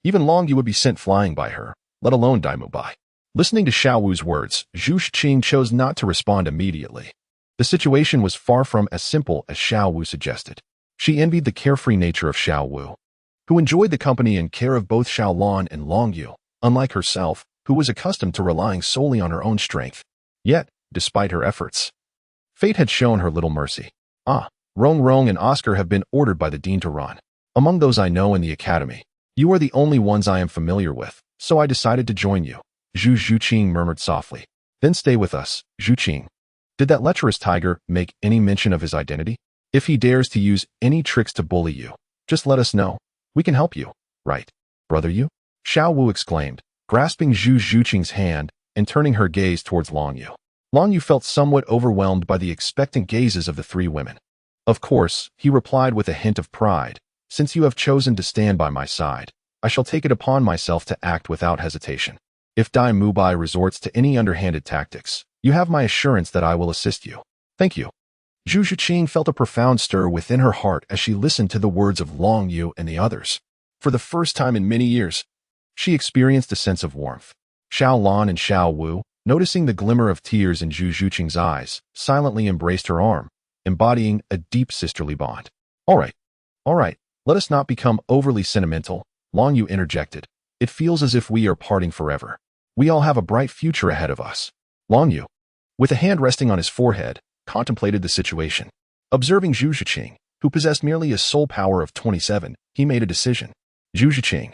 even Long Yu would be sent flying by her, let alone Dai Mubai. Listening to Xiao Wu's words, Zhu Zhuqing chose not to respond immediately. The situation was far from as simple as Xiao Wu suggested. She envied the carefree nature of Xiao Wu, who enjoyed the company and care of both Xiaolan and Long Yu, unlike herself, who was accustomed to relying solely on her own strength. Yet, despite her efforts, fate had shown her little mercy. Rong and Oscar have been ordered by the dean to run. Among those I know in the academy, you are the only ones I am familiar with, so I decided to join you, Zhu Zhuqing murmured softly. Then stay with us, Zhuqing. Did that lecherous tiger make any mention of his identity? If he dares to use any tricks to bully you, just let us know. We can help you, right, brother Yu? Xiao Wu exclaimed, grasping Zhu Zhuqing's hand and turning her gaze towards Long Yu. Long Yu felt somewhat overwhelmed by the expectant gazes of the three women. Of course, he replied with a hint of pride, since you have chosen to stand by my side, I shall take it upon myself to act without hesitation. If Dai Mubai resorts to any underhanded tactics, you have my assurance that I will assist you. Thank you. Zhu Zhuqing felt a profound stir within her heart as she listened to the words of Long Yu and the others. For the first time in many years, she experienced a sense of warmth. Xiaolan and Xiao Wu, noticing the glimmer of tears in Zhu Zhuqing's eyes, silently embraced her arm, embodying a deep sisterly bond. All right, let us not become overly sentimental, Long Yu interjected. It feels as if we are parting forever. We all have a bright future ahead of us. Long Yu, with a hand resting on his forehead, contemplated the situation. Observing Zhu Zhuqing, who possessed merely a soul power of 27, he made a decision. Zhu Zhuqing,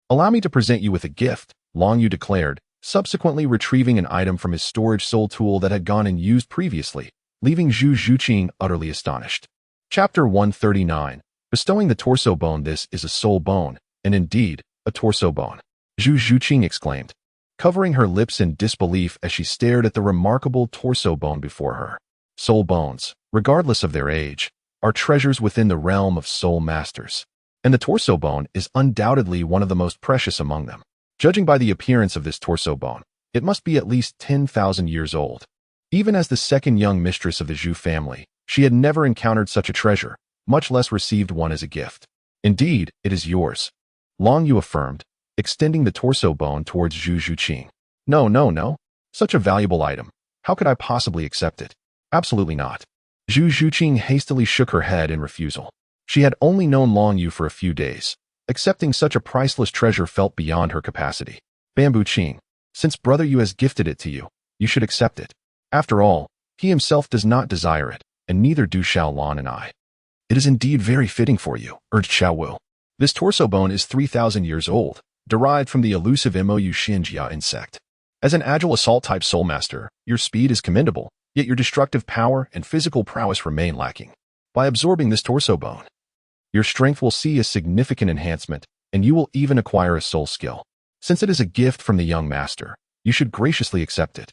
allow me to present you with a gift, Long Yu declared, subsequently retrieving an item from his storage soul tool that had gone unused previously, leaving Zhu Zhuqing utterly astonished. Chapter 139. Bestowing the torso bone. This is a soul bone, and indeed, a torso bone, Zhu Zhuqing exclaimed, covering her lips in disbelief as she stared at the remarkable torso bone before her. Soul bones, regardless of their age, are treasures within the realm of soul masters, and the torso bone is undoubtedly one of the most precious among them. Judging by the appearance of this torso bone, it must be at least 10,000 years old. Even as the second young mistress of the Zhu family, she had never encountered such a treasure, much less received one as a gift. Indeed, it is yours, Long Yu affirmed, extending the torso bone towards Zhu Zhuqing. No. Such a valuable item. How could I possibly accept it? Absolutely not. Zhu Zhuqing hastily shook her head in refusal. She had only known Long Yu for a few days. Accepting such a priceless treasure felt beyond her capacity. Bamboo Qing, Since Brother Yu has gifted it to you, you should accept it. After all, he himself does not desire it, and neither do Xiaolan and I. It is indeed very fitting for you, urged Xiao Wu. This torso bone is 3,000 years old, derived from the elusive Mou Xinjia insect. As an agile assault-type soul master, your speed is commendable, yet your destructive power and physical prowess remain lacking. By absorbing this torso bone, your strength will see a significant enhancement, and you will even acquire a soul skill. Since it is a gift from the young master, you should graciously accept it.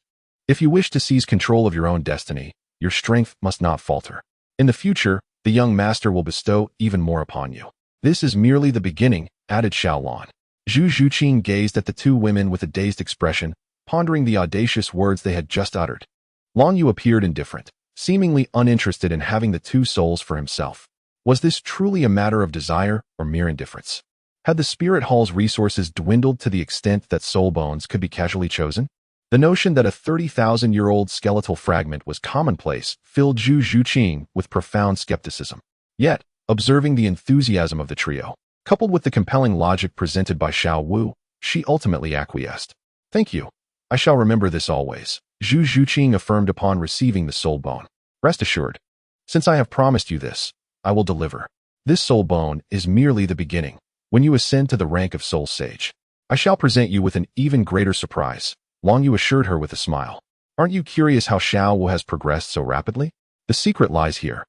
If you wish to seize control of your own destiny, your strength must not falter. In the future, the young master will bestow even more upon you. This is merely the beginning, added Xiaolan. Zhu Zhuqing gazed at the two women with a dazed expression, pondering the audacious words they had just uttered. Long Yu appeared indifferent, seemingly uninterested in having the two souls for himself. Was this truly a matter of desire or mere indifference? Had the spirit hall's resources dwindled to the extent that soul bones could be casually chosen? The notion that a 30,000-year-old skeletal fragment was commonplace filled Zhu Zhuqing with profound skepticism. Yet, observing the enthusiasm of the trio, coupled with the compelling logic presented by Xiao Wu, she ultimately acquiesced. Thank you. I shall remember this always, Zhu Zhuqing affirmed upon receiving the soul bone. Rest assured, since I have promised you this, I will deliver. This soul bone is merely the beginning. When you ascend to the rank of soul sage, I shall present you with an even greater surprise, Long Yu assured her with a smile. Aren't you curious how Xiao Wu has progressed so rapidly? The secret lies here.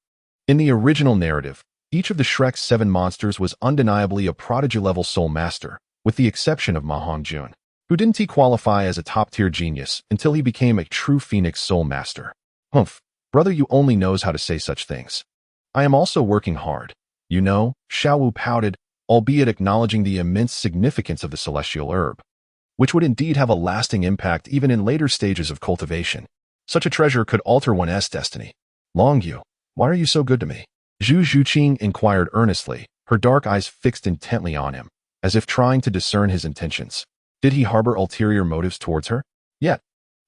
In the original narrative, each of the Shrek's 7 monsters was undeniably a prodigy-level soul master, with the exception of Ma Hongjun, who didn't qualify as a top-tier genius until he became a true Phoenix soul master. Humph, Brother Yu only knows how to say such things. I am also working hard. You know, Xiao Wu pouted, albeit acknowledging the immense significance of the celestial herb, which would indeed have a lasting impact even in later stages of cultivation. Such a treasure could alter one's destiny. Long Yu, why are you so good to me? Zhu Zhuqing inquired earnestly, her dark eyes fixed intently on him, as if trying to discern his intentions. Did he harbor ulterior motives towards her? Yet,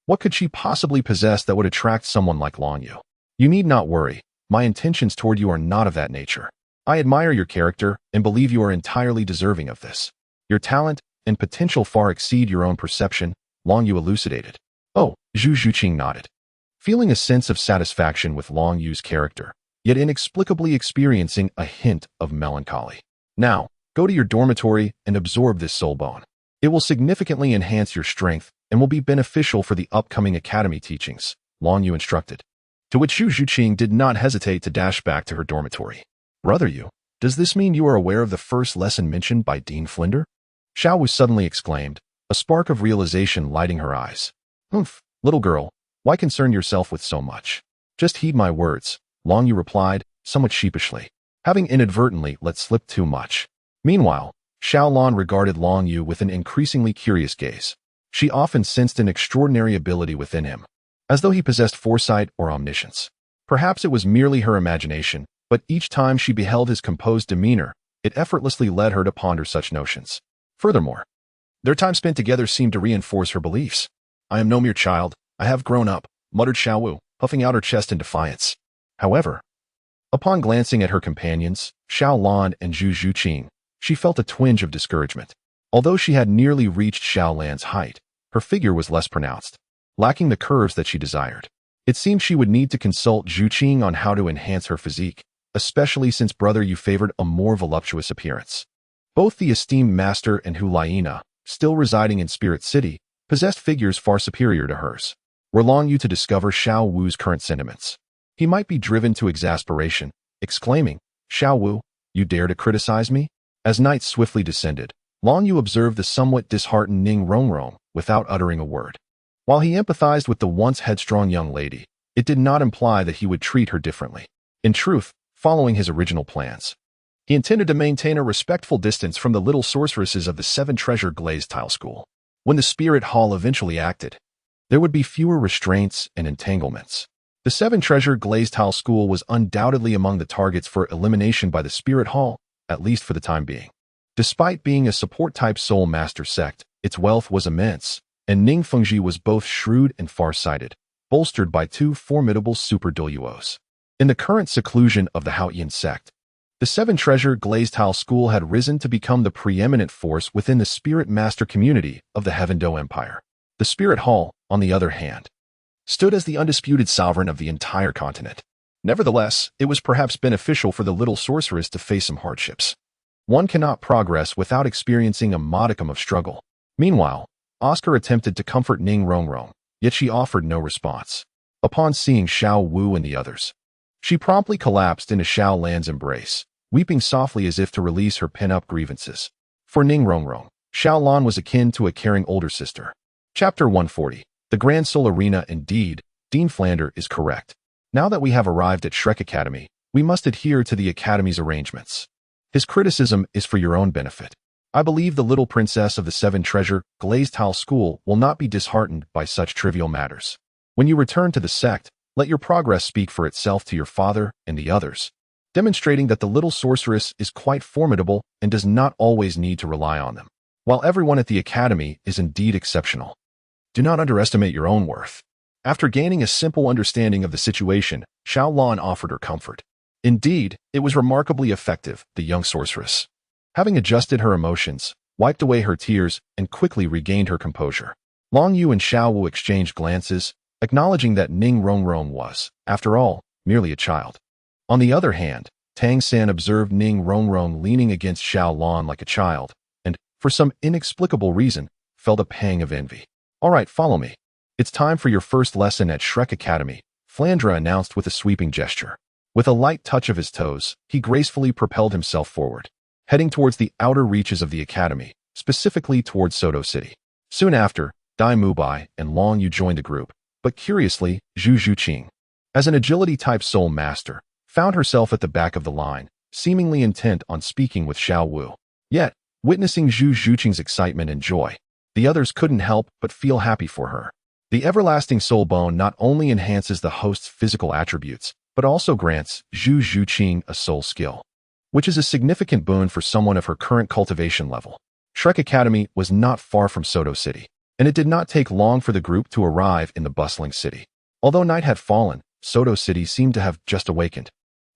what could she possibly possess that would attract someone like Long Yu? You need not worry, my intentions toward you are not of that nature. I admire your character and believe you are entirely deserving of this. Your talent and potential far exceed your own perception, Long Yu elucidated. Oh, Zhu Zhuqing nodded, feeling a sense of satisfaction with Long Yu's character, yet inexplicably experiencing a hint of melancholy. Now, go to your dormitory and absorb this soul bone. It will significantly enhance your strength and will be beneficial for the upcoming academy teachings, Long Yu instructed. To which Zhu Zhuqing did not hesitate to dash back to her dormitory. Brother Yu, does this mean you are aware of the first lesson mentioned by Dean Flinder? Xiao Wu suddenly exclaimed, a spark of realization lighting her eyes. Humph, little girl, why concern yourself with so much? Just heed my words, Long Yu replied, somewhat sheepishly, having inadvertently let slip too much. Meanwhile, Xiaolan regarded Long Yu with an increasingly curious gaze. She often sensed an extraordinary ability within him, as though he possessed foresight or omniscience. Perhaps it was merely her imagination, but each time she beheld his composed demeanor, it effortlessly led her to ponder such notions. Furthermore, their time spent together seemed to reinforce her beliefs. I am no mere child, I have grown up, muttered Xiao Wu, puffing out her chest in defiance. However, upon glancing at her companions, Xiao Lan and Zhu Zhuqing, she felt a twinge of discouragement. Although she had nearly reached Xiao Lan's height, her figure was less pronounced, lacking the curves that she desired. It seemed she would need to consult Zhuqing on how to enhance her physique, especially since Brother Yu favored a more voluptuous appearance. Both the esteemed master and Hulaina, still residing in Spirit City, possessed figures far superior to hers. Were Long Yu to discover Xiao Wu's current sentiments, he might be driven to exasperation, exclaiming, Xiao Wu, you dare to criticize me? As night swiftly descended, Long Yu observed the somewhat disheartened Ning Rongrong without uttering a word. While he empathized with the once headstrong young lady, it did not imply that he would treat her differently. In truth, following his original plans, he intended to maintain a respectful distance from the little sorceresses of the 7 Treasure Glazed Tile School. When the Spirit Hall eventually acted, there would be fewer restraints and entanglements. The 7 Treasure Glazed Tile School was undoubtedly among the targets for elimination by the Spirit Hall, at least for the time being. Despite being a support-type soul master sect, its wealth was immense, and Ning Fengji was both shrewd and far-sighted, bolstered by 2 formidable super Douluos. In the current seclusion of the Haoyan sect, the 7 Treasure Glazed Tile School had risen to become the preeminent force within the spirit master community of the Heaven Do Empire. The Spirit Hall, on the other hand, stood as the undisputed sovereign of the entire continent. Nevertheless, it was perhaps beneficial for the little sorceress to face some hardships. One cannot progress without experiencing a modicum of struggle. Meanwhile, Oscar attempted to comfort Ning Rongrong, yet she offered no response. Upon seeing Xiao Wu and the others, she promptly collapsed into Xiao Lan's embrace, weeping softly as if to release her pent-up grievances. For Ning Rongrong, Xiao Lan was akin to a caring older sister. Chapter 140. The Grand Soul Arena. Indeed, Dean Flander is correct. Now that we have arrived at Shrek Academy, we must adhere to the Academy's arrangements. His criticism is for your own benefit. I believe the little princess of the Seven Treasure Glazed Tile School will not be disheartened by such trivial matters. When you return to the sect, let your progress speak for itself to your father and the others, demonstrating that the little sorceress is quite formidable and does not always need to rely on them. While everyone at the Academy is indeed exceptional, do not underestimate your own worth. After gaining a simple understanding of the situation, Xiao Lan offered her comfort. Indeed, it was remarkably effective, the young sorceress, having adjusted her emotions, wiped away her tears, and quickly regained her composure. Long Yu and Xiao Wu exchanged glances, acknowledging that Ning Rongrong was, after all, merely a child. On the other hand, Tang San observed Ning Rongrong leaning against Xiao Lan like a child, and, for some inexplicable reason, felt a pang of envy. All right, follow me. It's time for your first lesson at Shrek Academy, Flandre announced with a sweeping gesture. With a light touch of his toes, he gracefully propelled himself forward, heading towards the outer reaches of the Academy, specifically towards Soto City. Soon after, Dai Mubai and Long Yu joined the group, but curiously, Zhu Zhuqing, as an agility-type soul master, found herself at the back of the line, seemingly intent on speaking with Xiao Wu. Yet, witnessing Zhu Zhuqing's excitement and joy, the others couldn't help but feel happy for her. The everlasting soul bone not only enhances the host's physical attributes, but also grants Zhu Zhuqing a soul skill, which is a significant boon for someone of her current cultivation level. Shrek Academy was not far from Soto City, and it did not take long for the group to arrive in the bustling city. Although night had fallen, Soto City seemed to have just awakened.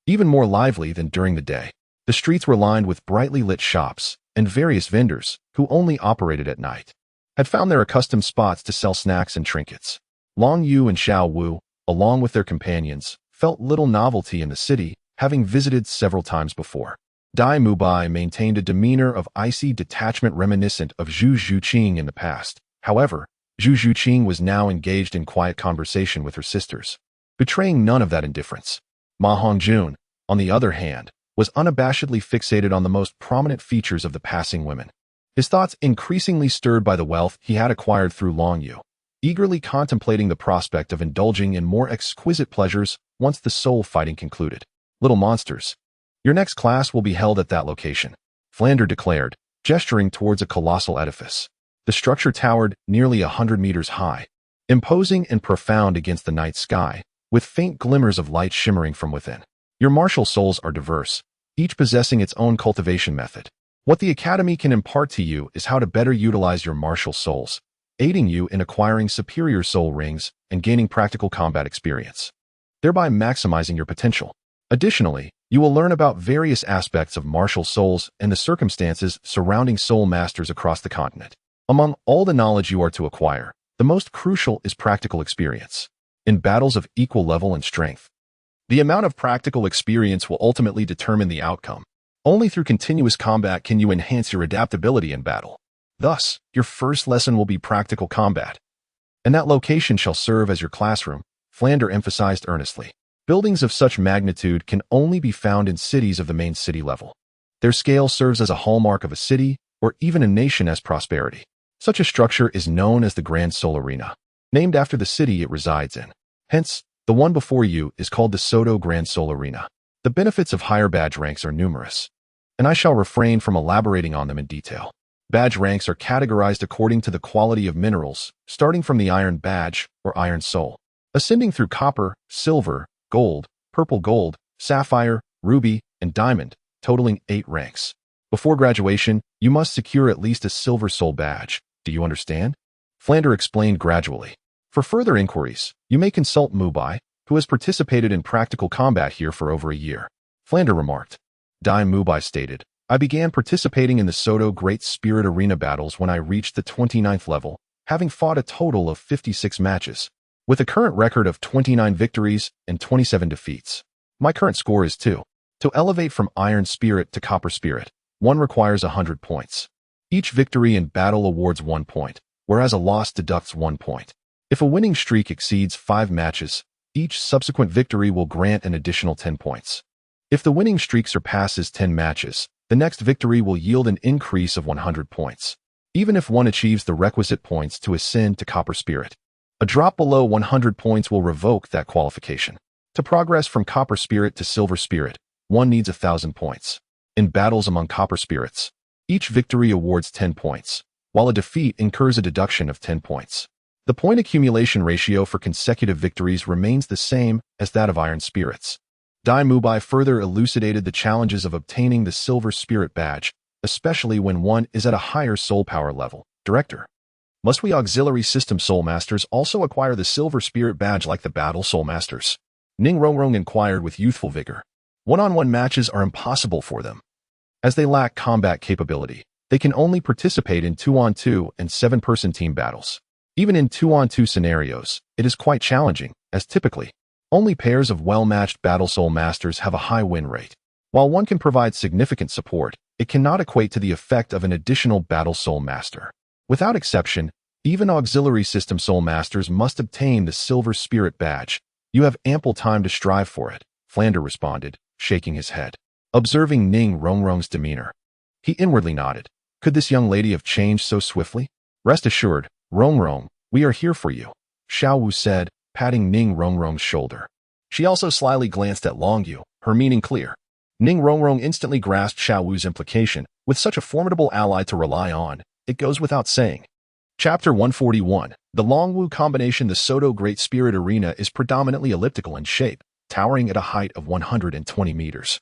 Even more lively than during the day, the streets were lined with brightly lit shops, and various vendors, who only operated at night, had found their accustomed spots to sell snacks and trinkets. Long Yu and Xiao Wu, along with their companions, felt little novelty in the city, having visited several times before. Dai Mubai maintained a demeanor of icy detachment reminiscent of Zhu Zhuqing in the past. However, Zhu Zhuqing was now engaged in quiet conversation with her sisters, betraying none of that indifference. Ma Hongjun, on the other hand, was unabashedly fixated on the most prominent features of the passing women. His thoughts increasingly stirred by the wealth he had acquired through Long Yu, eagerly contemplating the prospect of indulging in more exquisite pleasures once the soul fighting concluded. Little monsters, your next class will be held at that location, Flander declared, gesturing towards a colossal edifice. The structure towered nearly 100 meters high, imposing and profound against the night sky, with faint glimmers of light shimmering from within. Your martial souls are diverse, each possessing its own cultivation method. What the Academy can impart to you is how to better utilize your martial souls, aiding you in acquiring superior soul rings and gaining practical combat experience, thereby maximizing your potential. Additionally, you will learn about various aspects of martial souls and the circumstances surrounding soul masters across the continent. Among all the knowledge you are to acquire, the most crucial is practical experience. In battles of equal level and strength, the amount of practical experience will ultimately determine the outcome. Only through continuous combat can you enhance your adaptability in battle. Thus, your first lesson will be practical combat, and that location shall serve as your classroom, Flander emphasized earnestly. Buildings of such magnitude can only be found in cities of the main city level. Their scale serves as a hallmark of a city or even a nation as prosperity. Such a structure is known as the Grand Soul Arena, named after the city it resides in. Hence, the one before you is called the Soto Grand Soul Arena. The benefits of higher badge ranks are numerous, and I shall refrain from elaborating on them in detail. Badge ranks are categorized according to the quality of minerals, starting from the Iron Badge or Iron Soul, ascending through copper, silver, gold, purple gold, sapphire, ruby, and diamond, totaling 8 ranks. Before graduation, you must secure at least a Silver Soul badge. Do you understand? Flander explained gradually. For further inquiries, you may consult Mubai, who has participated in practical combat here for over a year. Flander remarked. Dai Mubai stated, I began participating in the Soto Great Spirit Arena battles when I reached the 29th level, having fought a total of 56 matches, with a current record of 29 victories and 27 defeats. My current score is 2. To elevate from Iron Spirit to Copper Spirit, one requires 100 points. Each victory in battle awards 1 point, whereas a loss deducts 1 point. If a winning streak exceeds 5 matches, each subsequent victory will grant an additional 10 points. If the winning streak surpasses 10 matches, the next victory will yield an increase of 100 points, even if one achieves the requisite points to ascend to Copper Spirit. A drop below 100 points will revoke that qualification. To progress from Copper Spirit to Silver Spirit, one needs 1,000 points. In battles among Copper Spirits, each victory awards 10 points, while a defeat incurs a deduction of 10 points. The point accumulation ratio for consecutive victories remains the same as that of Iron Spirits. Dai Mubai further elucidated the challenges of obtaining the Silver Spirit badge, especially when one is at a higher soul power level. Director, must we auxiliary system soul masters also acquire the Silver Spirit badge like the battle soul masters? Ning Rongrong inquired with youthful vigor. One-on-one matches are impossible for them. As they lack combat capability, they can only participate in 2-on-2 and 7-person team battles. Even in 2-on-2 scenarios, it is quite challenging, as typically, only pairs of well-matched battle soul masters have a high win rate. While one can provide significant support, it cannot equate to the effect of an additional battle soul master. Without exception, even auxiliary system soul masters must obtain the Silver Spirit badge. You have ample time to strive for it, Flander responded, shaking his head. Observing Ning Rongrong's demeanor, he inwardly nodded. Could this young lady have changed so swiftly? Rest assured, Rongrong, we are here for you, Xiao Wu said, patting Ning Rongrong's shoulder. She also slyly glanced at Long Yu, her meaning clear. Ning Rongrong instantly grasped Xiao Wu's implication. With such a formidable ally to rely on, it goes without saying. Chapter 141. The Long Wu combination. The Soto Great Spirit Arena is predominantly elliptical in shape, towering at a height of 120 meters.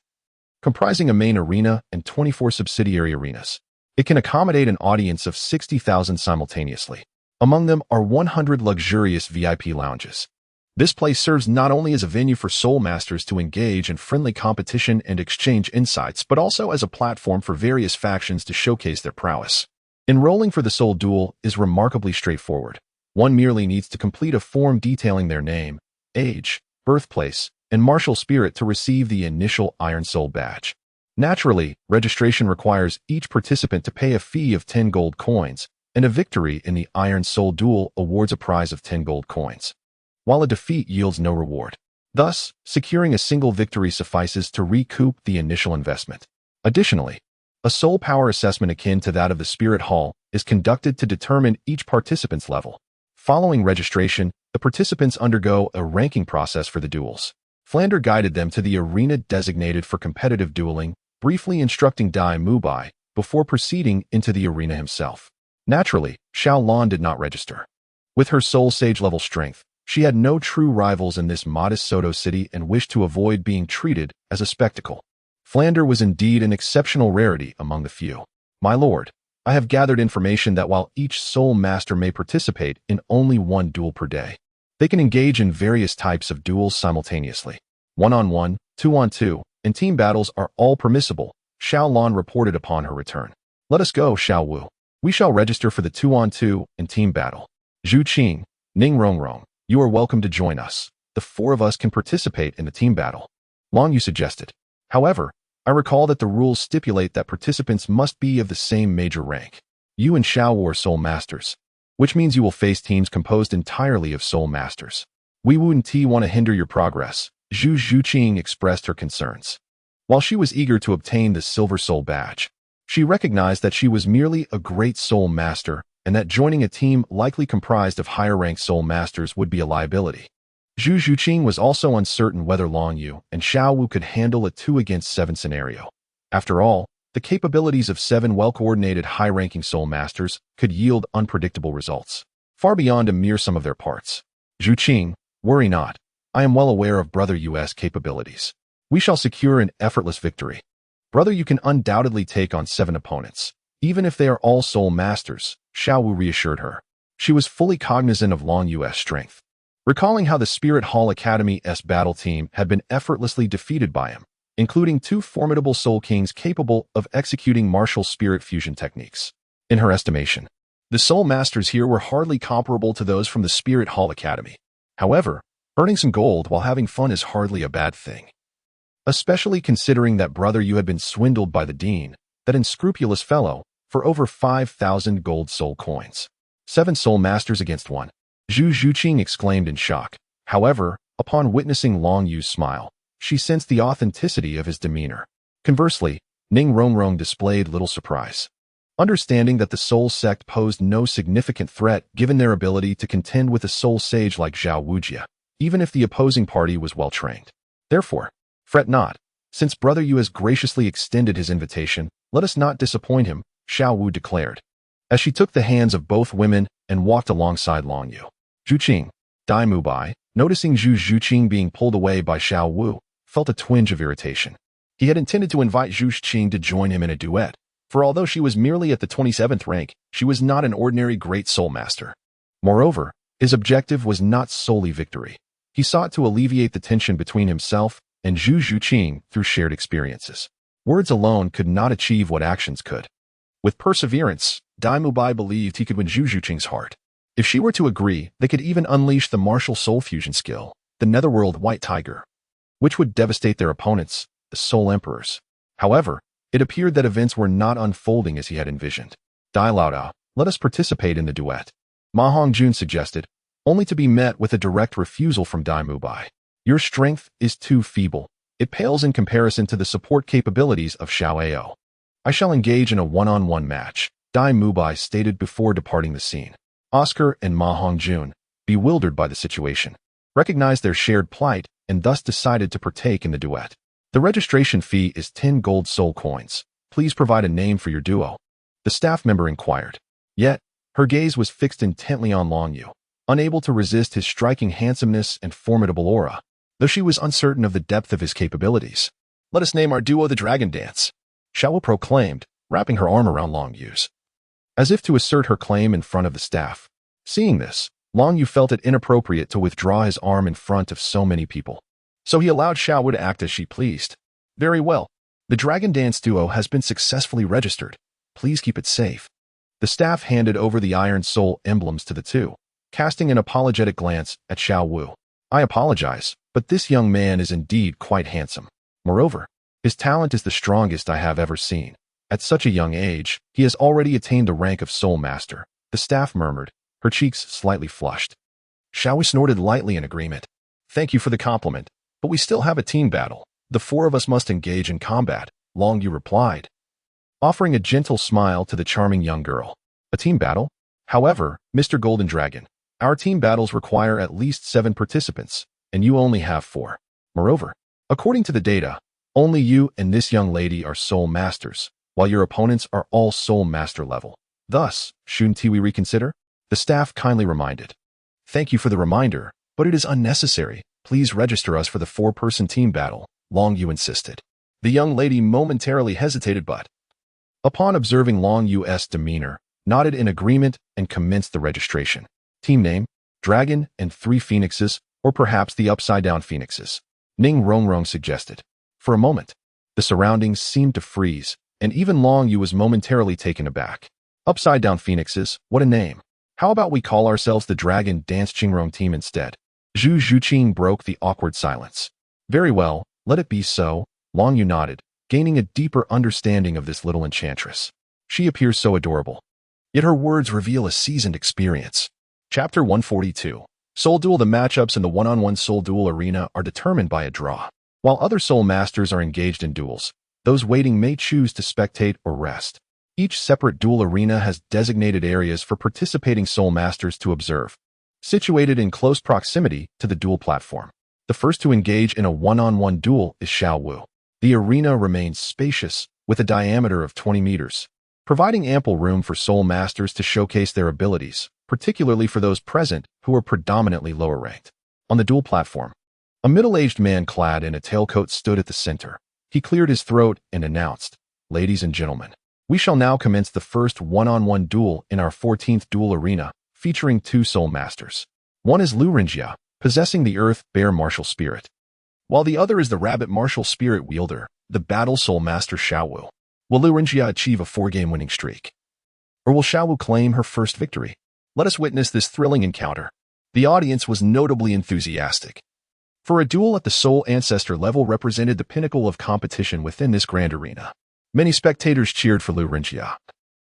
Comprising a main arena and 24 subsidiary arenas, it can accommodate an audience of 60,000 simultaneously. Among them are 100 luxurious VIP lounges. This place serves not only as a venue for soul masters to engage in friendly competition and exchange insights, but also as a platform for various factions to showcase their prowess. Enrolling for the Soul Duel is remarkably straightforward. One merely needs to complete a form detailing their name, age, birthplace, and martial spirit to receive the initial Iron Soul badge. Naturally, registration requires each participant to pay a fee of 10 gold coins, and a victory in the Iron Soul Duel awards a prize of 10 gold coins, while a defeat yields no reward. Thus, securing a single victory suffices to recoup the initial investment. Additionally, a soul power assessment akin to that of the Spirit Hall is conducted to determine each participant's level. Following registration, the participants undergo a ranking process for the duels. Flander guided them to the arena designated for competitive dueling, briefly instructing Dai Mubai before proceeding into the arena himself. Naturally, Xiao Lan did not register. With her soul sage level strength, she had no true rivals in this modest Soto city and wished to avoid being treated as a spectacle. Flander was indeed an exceptional rarity among the few. My lord, I have gathered information that while each soul master may participate in only one duel per day, they can engage in various types of duels simultaneously. 1-on-1, 2-on-2, and team battles are all permissible, Xiao Lan reported upon her return. Let us go, Xiao Wu. We shall register for the 2-on-2 and team battle. Zhu Qing, Ning Rongrong, you are welcome to join us. The 4 of us can participate in the team battle, Long Yu suggested. However, I recall that the rules stipulate that participants must be of the same major rank. You and Xiao Wu are soul masters, which means you will face teams composed entirely of soul masters. We wouldn't want to hinder your progress, Zhu Qing expressed her concerns. While she was eager to obtain the Silver Soul badge, she recognized that she was merely a great soul master and that joining a team likely comprised of higher-ranked soul masters would be a liability. Zhu Qing was also uncertain whether Long Yu and Xiao Wu could handle a 2-against-7 scenario. After all, the capabilities of 7 well-coordinated high-ranking soul masters could yield unpredictable results, far beyond a mere sum of their parts. Zhu Qing, worry not. I am well aware of Brother Yu's capabilities. We shall secure an effortless victory. Brother, you can undoubtedly take on 7 opponents, even if they are all soul masters, Xiao Wu reassured her. She was fully cognizant of Long Yu's strength. Recalling how the Spirit Hall Academy's battle team had been effortlessly defeated by him, including 2 formidable Soul Kings capable of executing martial spirit fusion techniques. In her estimation, The Soul Masters here were hardly comparable to those from the Spirit Hall Academy. However, earning some gold while having fun is hardly a bad thing. Especially considering that brother you had been swindled by the dean, that unscrupulous fellow, for over 5,000 gold soul coins. 7 Soul Masters against 1. Zhu Zhuqing exclaimed in shock. However, upon witnessing Long Yu's smile, she sensed the authenticity of his demeanor. Conversely, Ning Rongrong displayed little surprise. Understanding that the Soul Sect posed no significant threat given their ability to contend with a soul sage like Zhao Wujia, even if the opposing party was well trained. Therefore, fret not. Since Brother Yu has graciously extended his invitation, let us not disappoint him, Xiao Wu declared, as she took the hands of both women and walked alongside Long Yu. Zhuqing, Dai Mubai, noticing Zhu Zhuqing being pulled away by Xiao Wu, felt a twinge of irritation. He had intended to invite Zhu Zhuqing to join him in a duet, for although she was merely at the 27th rank, she was not an ordinary great soul master. Moreover, his objective was not solely victory. He sought to alleviate the tension between himself and Zhu Zhuqing through shared experiences. Words alone could not achieve what actions could. With perseverance, Dai Mubai believed he could win Zhu Zhuqing's heart. If she were to agree, they could even unleash the martial soul fusion skill, the Netherworld White Tiger, which would devastate their opponents, the Soul Emperors. However, it appeared that events were not unfolding as he had envisioned. Dai Laodao, let us participate in the duet, Ma Hongjun suggested, only to be met with a direct refusal from Dai Mubai. Your strength is too feeble. It pales in comparison to the support capabilities of Xiao Ao. I shall engage in a one-on-one match, Dai Mubai stated before departing the scene. Oscar and Ma Hongjun, bewildered by the situation, recognized their shared plight and thus decided to partake in the duet. The registration fee is 10 gold soul coins. Please provide a name for your duo. The staff member inquired. Yet, her gaze was fixed intently on Long Yu, unable to resist his striking handsomeness and formidable aura, though she was uncertain of the depth of his capabilities. Let us name our duo the Dragon Dance, Xiao proclaimed, wrapping her arm around Long Yu's, as if to assert her claim in front of the staff. Seeing this, Long Yu felt it inappropriate to withdraw his arm in front of so many people. So he allowed Xiao Wu to act as she pleased. Very well. The Dragon Dance duo has been successfully registered. Please keep it safe. The staff handed over the Iron Soul emblems to the two, casting an apologetic glance at Xiao Wu. I apologize, but this young man is indeed quite handsome. Moreover, his talent is the strongest I have ever seen. At such a young age, he has already attained the rank of Soul Master, the staff murmured, her cheeks slightly flushed. Xiao Wu snorted lightly in agreement. Thank you for the compliment, but we still have a team battle. The 4 of us must engage in combat, Long Yu replied, offering a gentle smile to the charming young girl. A team battle? However, Mr. Golden Dragon, our team battles require at least 7 participants, and you only have 4. Moreover, according to the data, only you and this young lady are Soul Masters, while your opponents are all Soul Master level. Thus, shouldn't we reconsider? The staff kindly reminded. Thank you for the reminder, but it is unnecessary. Please register us for the 4-person team battle, Long Yu insisted. The young lady momentarily hesitated but, upon observing Long Yu's demeanor, nodded in agreement and commenced the registration. Team name, Dragon and 3 Phoenixes, or perhaps the Upside-Down Phoenixes, Ning Rongrong suggested. For a moment, the surroundings seemed to freeze, and even Long Yu was momentarily taken aback. Upside-Down Phoenixes, what a name. How about we call ourselves the Dragon Dance Qingrong team instead? Zhu Zhuqing broke the awkward silence. Very well, let it be so, Long Yu nodded, gaining a deeper understanding of this little enchantress. She appears so adorable. Yet her words reveal a seasoned experience. Chapter 142. Soul Duel. The matchups in the one-on-one Soul Duel arena are determined by a draw. While other Soul Masters are engaged in duels, those waiting may choose to spectate or rest. Each separate duel arena has designated areas for participating Soul Masters to observe, situated in close proximity to the duel platform. The first to engage in a one-on-one duel is Xiao Wu. The arena remains spacious, with a diameter of 20 meters, providing ample room for Soul Masters to showcase their abilities, particularly for those present who are predominantly lower ranked. On the duel platform, a middle-aged man clad in a tailcoat stood at the center. He cleared his throat and announced, "Ladies and gentlemen, we shall now commence the first one-on-one duel in our 14th duel arena, featuring 2 Soul Masters. One is Lu Rinjia, possessing the Earth Bear Martial Spirit, while the other is the Rabbit Martial Spirit wielder, the Battle Soul Master Xiao Wu. Will Lu Rinjia achieve a 4-game winning streak? Or will Xiao Wu claim her first victory? Let us witness this thrilling encounter. The audience was notably enthusiastic. For a duel at the Soul Ancestor level represented the pinnacle of competition within this grand arena. Many spectators cheered for Lu Renjia,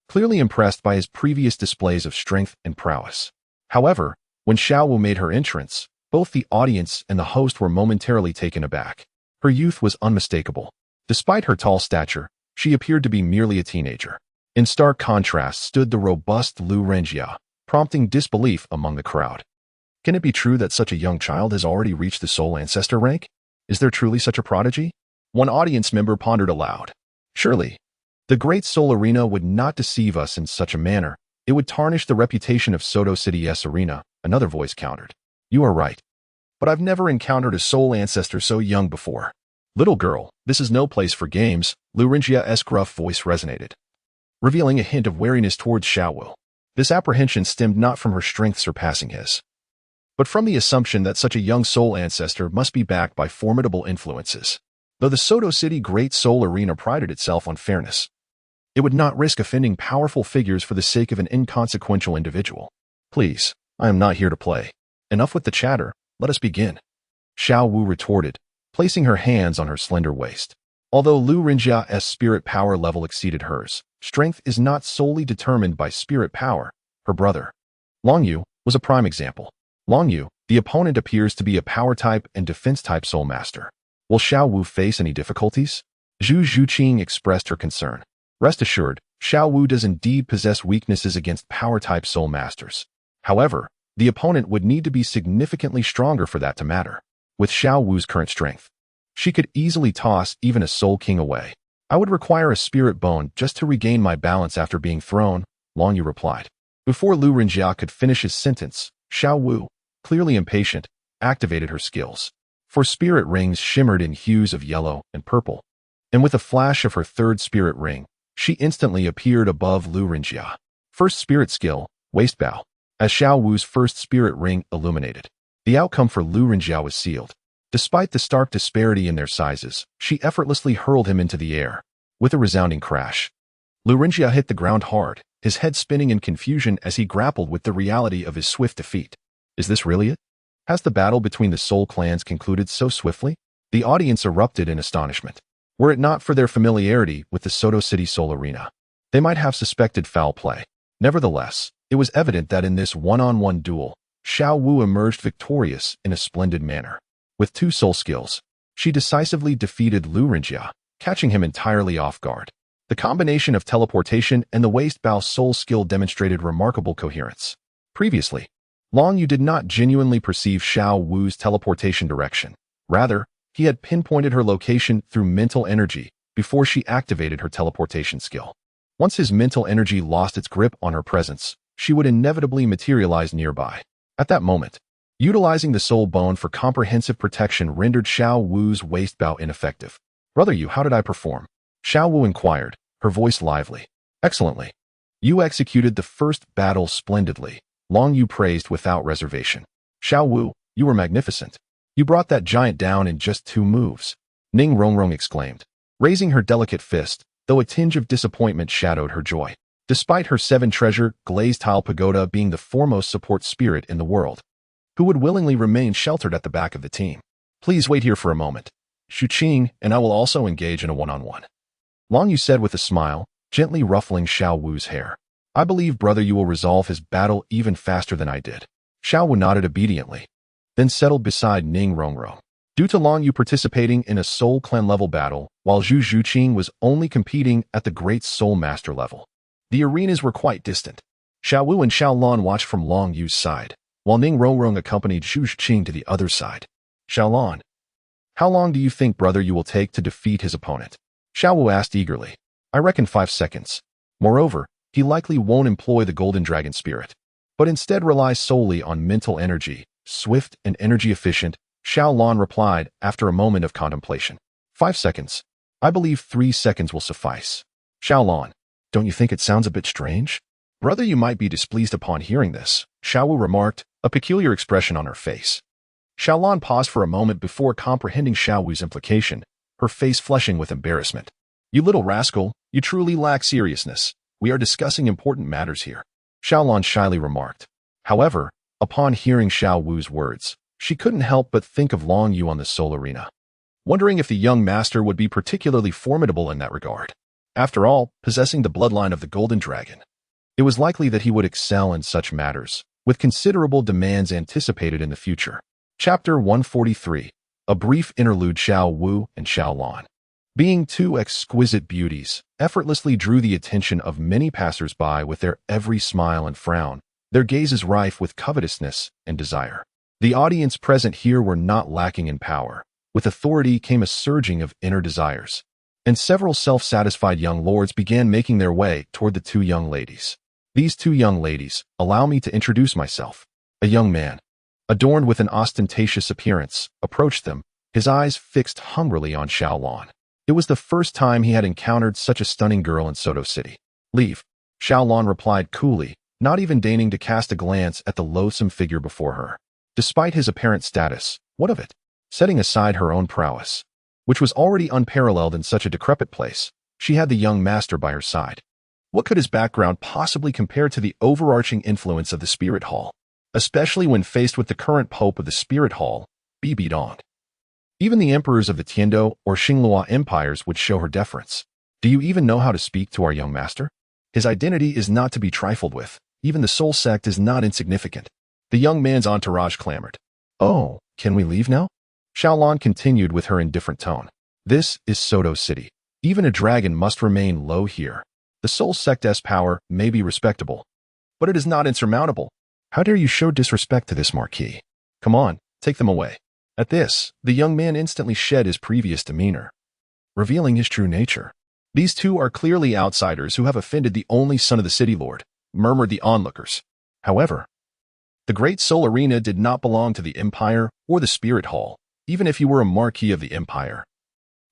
clearly impressed by his previous displays of strength and prowess. However, when Xiao Wu made her entrance, both the audience and the host were momentarily taken aback. Her youth was unmistakable. Despite her tall stature, she appeared to be merely a teenager. In stark contrast stood the robust Lu Renjia, prompting disbelief among the crowd. Can it be true that such a young child has already reached the Soul Ancestor rank? Is there truly such a prodigy? One audience member pondered aloud. Surely, the Great Soul Arena would not deceive us in such a manner. It would tarnish the reputation of Soto City's arena, another voice countered. You are right. But I've never encountered a Soul Ancestor so young before. Little girl, this is no place for games, Lu Renjia's gruff voice resonated, revealing a hint of wariness towards Xiao Wu. This apprehension stemmed not from her strength surpassing his, but from the assumption that such a young Soul Ancestor must be backed by formidable influences. Though the Soto City Great Soul Arena prided itself on fairness, it would not risk offending powerful figures for the sake of an inconsequential individual. Please, I am not here to play. Enough with the chatter, let us begin. Xiao Wu retorted, placing her hands on her slender waist. Although Lu Renjia's spirit power level exceeded hers, strength is not solely determined by spirit power. Her brother, Long Yu, was a prime example. Long Yu, the opponent, appears to be a power type and defense type soul master. Will Xiao Wu face any difficulties? Zhu Zhuqing expressed her concern. Rest assured, Xiao Wu does indeed possess weaknesses against power type soul masters. However, the opponent would need to be significantly stronger for that to matter. With Xiao Wu's current strength, she could easily toss even a Soul King away. I would require a spirit bone just to regain my balance after being thrown, Long Yu replied. Before Lu Renjia could finish his sentence, Xiao Wu, clearly impatient, activated her skills. For spirit rings shimmered in hues of yellow and purple, and with a flash of her third spirit ring, she instantly appeared above Lu Renjia. First spirit skill, waist bow. As Xiao Wu's first spirit ring illuminated, the outcome for Lu Renjia was sealed. Despite the stark disparity in their sizes, she effortlessly hurled him into the air. With a resounding crash, Lu Renjia hit the ground hard, his head spinning in confusion as he grappled with the reality of his swift defeat. Is this really it? Has the battle between the Soul clans concluded so swiftly? The audience erupted in astonishment. Were it not for their familiarity with the Soto City Soul Arena, they might have suspected foul play. Nevertheless, it was evident that in this one-on-one duel, Xiao Wu emerged victorious in a splendid manner. With 2 soul skills, she decisively defeated Lu Renjia, catching him entirely off guard. The combination of teleportation and the waist bow soul skill demonstrated remarkable coherence. Previously, Long Yu did not genuinely perceive Xiao Wu's teleportation direction. Rather, he had pinpointed her location through mental energy before she activated her teleportation skill. Once his mental energy lost its grip on her presence, she would inevitably materialize nearby. At that moment, utilizing the soul bone for comprehensive protection rendered Xiao Wu's waist bow ineffective. Brother Yu, how did I perform? Xiao Wu inquired, her voice lively. Excellently. You executed the first battle splendidly, Long Yu praised without reservation. Xiao Wu, you were magnificent. You brought that giant down in just 2 moves. Ning Rongrong exclaimed, raising her delicate fist, though a tinge of disappointment shadowed her joy. Despite her 7-treasure glazed tile pagoda being the foremost support spirit in the world, who would willingly remain sheltered at the back of the team. Please wait here for a moment. Xuqing and I will also engage in a one-on-one. Long Yu said with a smile, gently ruffling Xiao Wu's hair. I believe brother you will resolve his battle even faster than I did. Xiao Wu nodded obediently, then settled beside Ning Rongrong. Due to Long Yu participating in a Soul Clan level battle, while Zhu Zhuqing was only competing at the Great Soul Master level, the arenas were quite distant. Xiao Wu and Xiao Lan watched from Long Yu's side, while Ning Rongrong accompanied Zhu Zhuqing to the other side. Xiao Lan, how long do you think brother you will take to defeat his opponent? Xiao Wu asked eagerly. I reckon 5 seconds. Moreover, he likely won't employ the Golden Dragon Spirit, but instead rely solely on mental energy, swift and energy efficient, Xiao Lan replied after a moment of contemplation. 5 seconds. I believe 3 seconds will suffice. Xiao Lan, don't you think it sounds a bit strange? Brother, you might be displeased upon hearing this, Xiao Wu remarked, a peculiar expression on her face. Xiao Lan paused for a moment before comprehending Xiao Wu's implication, her face flushing with embarrassment. You little rascal, you truly lack seriousness. We are discussing important matters here, Xiaolon shyly remarked. However, upon hearing Xiao Wu's words, she couldn't help but think of Long Yu on the Soul Arena, wondering if the young master would be particularly formidable in that regard. After all, possessing the bloodline of the Golden Dragon, it was likely that he would excel in such matters, with considerable demands anticipated in the future. Chapter 143. A brief interlude. Xiao Wu and Xiaolon, being two exquisite beauties, effortlessly drew the attention of many passers-by with their every smile and frown, their gazes rife with covetousness and desire. The audience present here were not lacking in power. With authority came a surging of inner desires, and several self-satisfied young lords began making their way toward the two young ladies. These two young ladies, allow me to introduce myself. A young man, adorned with an ostentatious appearance, approached them, his eyes fixed hungrily on Xiaolon. It was the first time he had encountered such a stunning girl in Soto City. Leave, Xiaolon replied coolly, not even deigning to cast a glance at the loathsome figure before her. Despite his apparent status, what of it? Setting aside her own prowess, which was already unparalleled in such a decrepit place, she had the young master by her side. What could his background possibly compare to the overarching influence of the Spirit Hall, especially when faced with the current pope of the Spirit Hall, Bibi Dong? Even the emperors of the Tiando or Xinglua empires would show her deference. Do you even know how to speak to our young master? His identity is not to be trifled with. Even the soul sect is not insignificant. The young man's entourage clamored. Oh, can we leave now? Xiaolon continued with her indifferent tone. This is Soto City. Even a dragon must remain low here. The soul sect's power may be respectable, but it is not insurmountable. How dare you show disrespect to this marquis? Come on, take them away. At this, the young man instantly shed his previous demeanor, revealing his true nature. These two are clearly outsiders who have offended the only son of the city lord, murmured the onlookers. However, the great soul arena did not belong to the empire or the spirit hall, even if he were a marquis of the empire.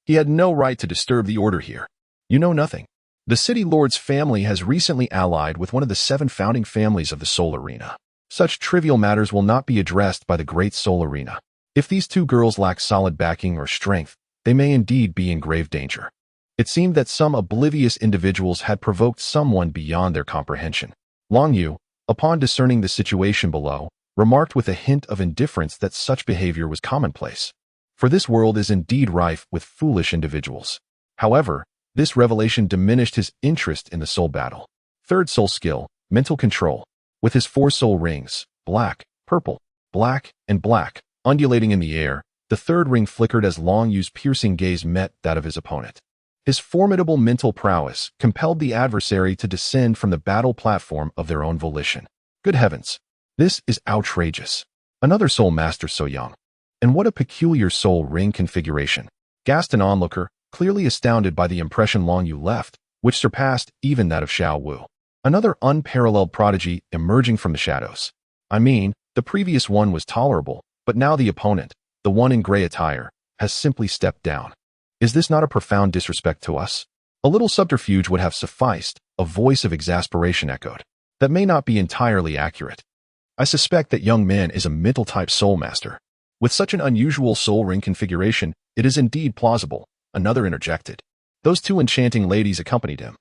He had no right to disturb the order here. You know nothing. The city lord's family has recently allied with one of the 7 founding families of the soul arena. Such trivial matters will not be addressed by the great soul arena. If these two girls lack solid backing or strength, they may indeed be in grave danger. It seemed that some oblivious individuals had provoked someone beyond their comprehension. Long Yu, upon discerning the situation below, remarked with a hint of indifference that such behavior was commonplace. For this world is indeed rife with foolish individuals. However, this revelation diminished his interest in the soul battle. Third soul skill, mental control. With his 4 soul rings, black, purple, black, and black, undulating in the air, the third ring flickered as Long Yu's piercing gaze met that of his opponent. His formidable mental prowess compelled the adversary to descend from the battle platform of their own volition. Good heavens, this is outrageous. Another soul master so young. And what a peculiar soul ring configuration. Gasped an onlooker, clearly astounded by the impression Long Yu left, which surpassed even that of Xiao Wu. Another unparalleled prodigy emerging from the shadows. I mean, the previous one was tolerable, but now the opponent, the one in gray attire, has simply stepped down. Is this not a profound disrespect to us? A little subterfuge would have sufficed, a voice of exasperation echoed. That may not be entirely accurate. I suspect that young man is a mental-type soul master. With such an unusual soul ring configuration, it is indeed plausible, another interjected. Those 2 enchanting ladies accompanied him.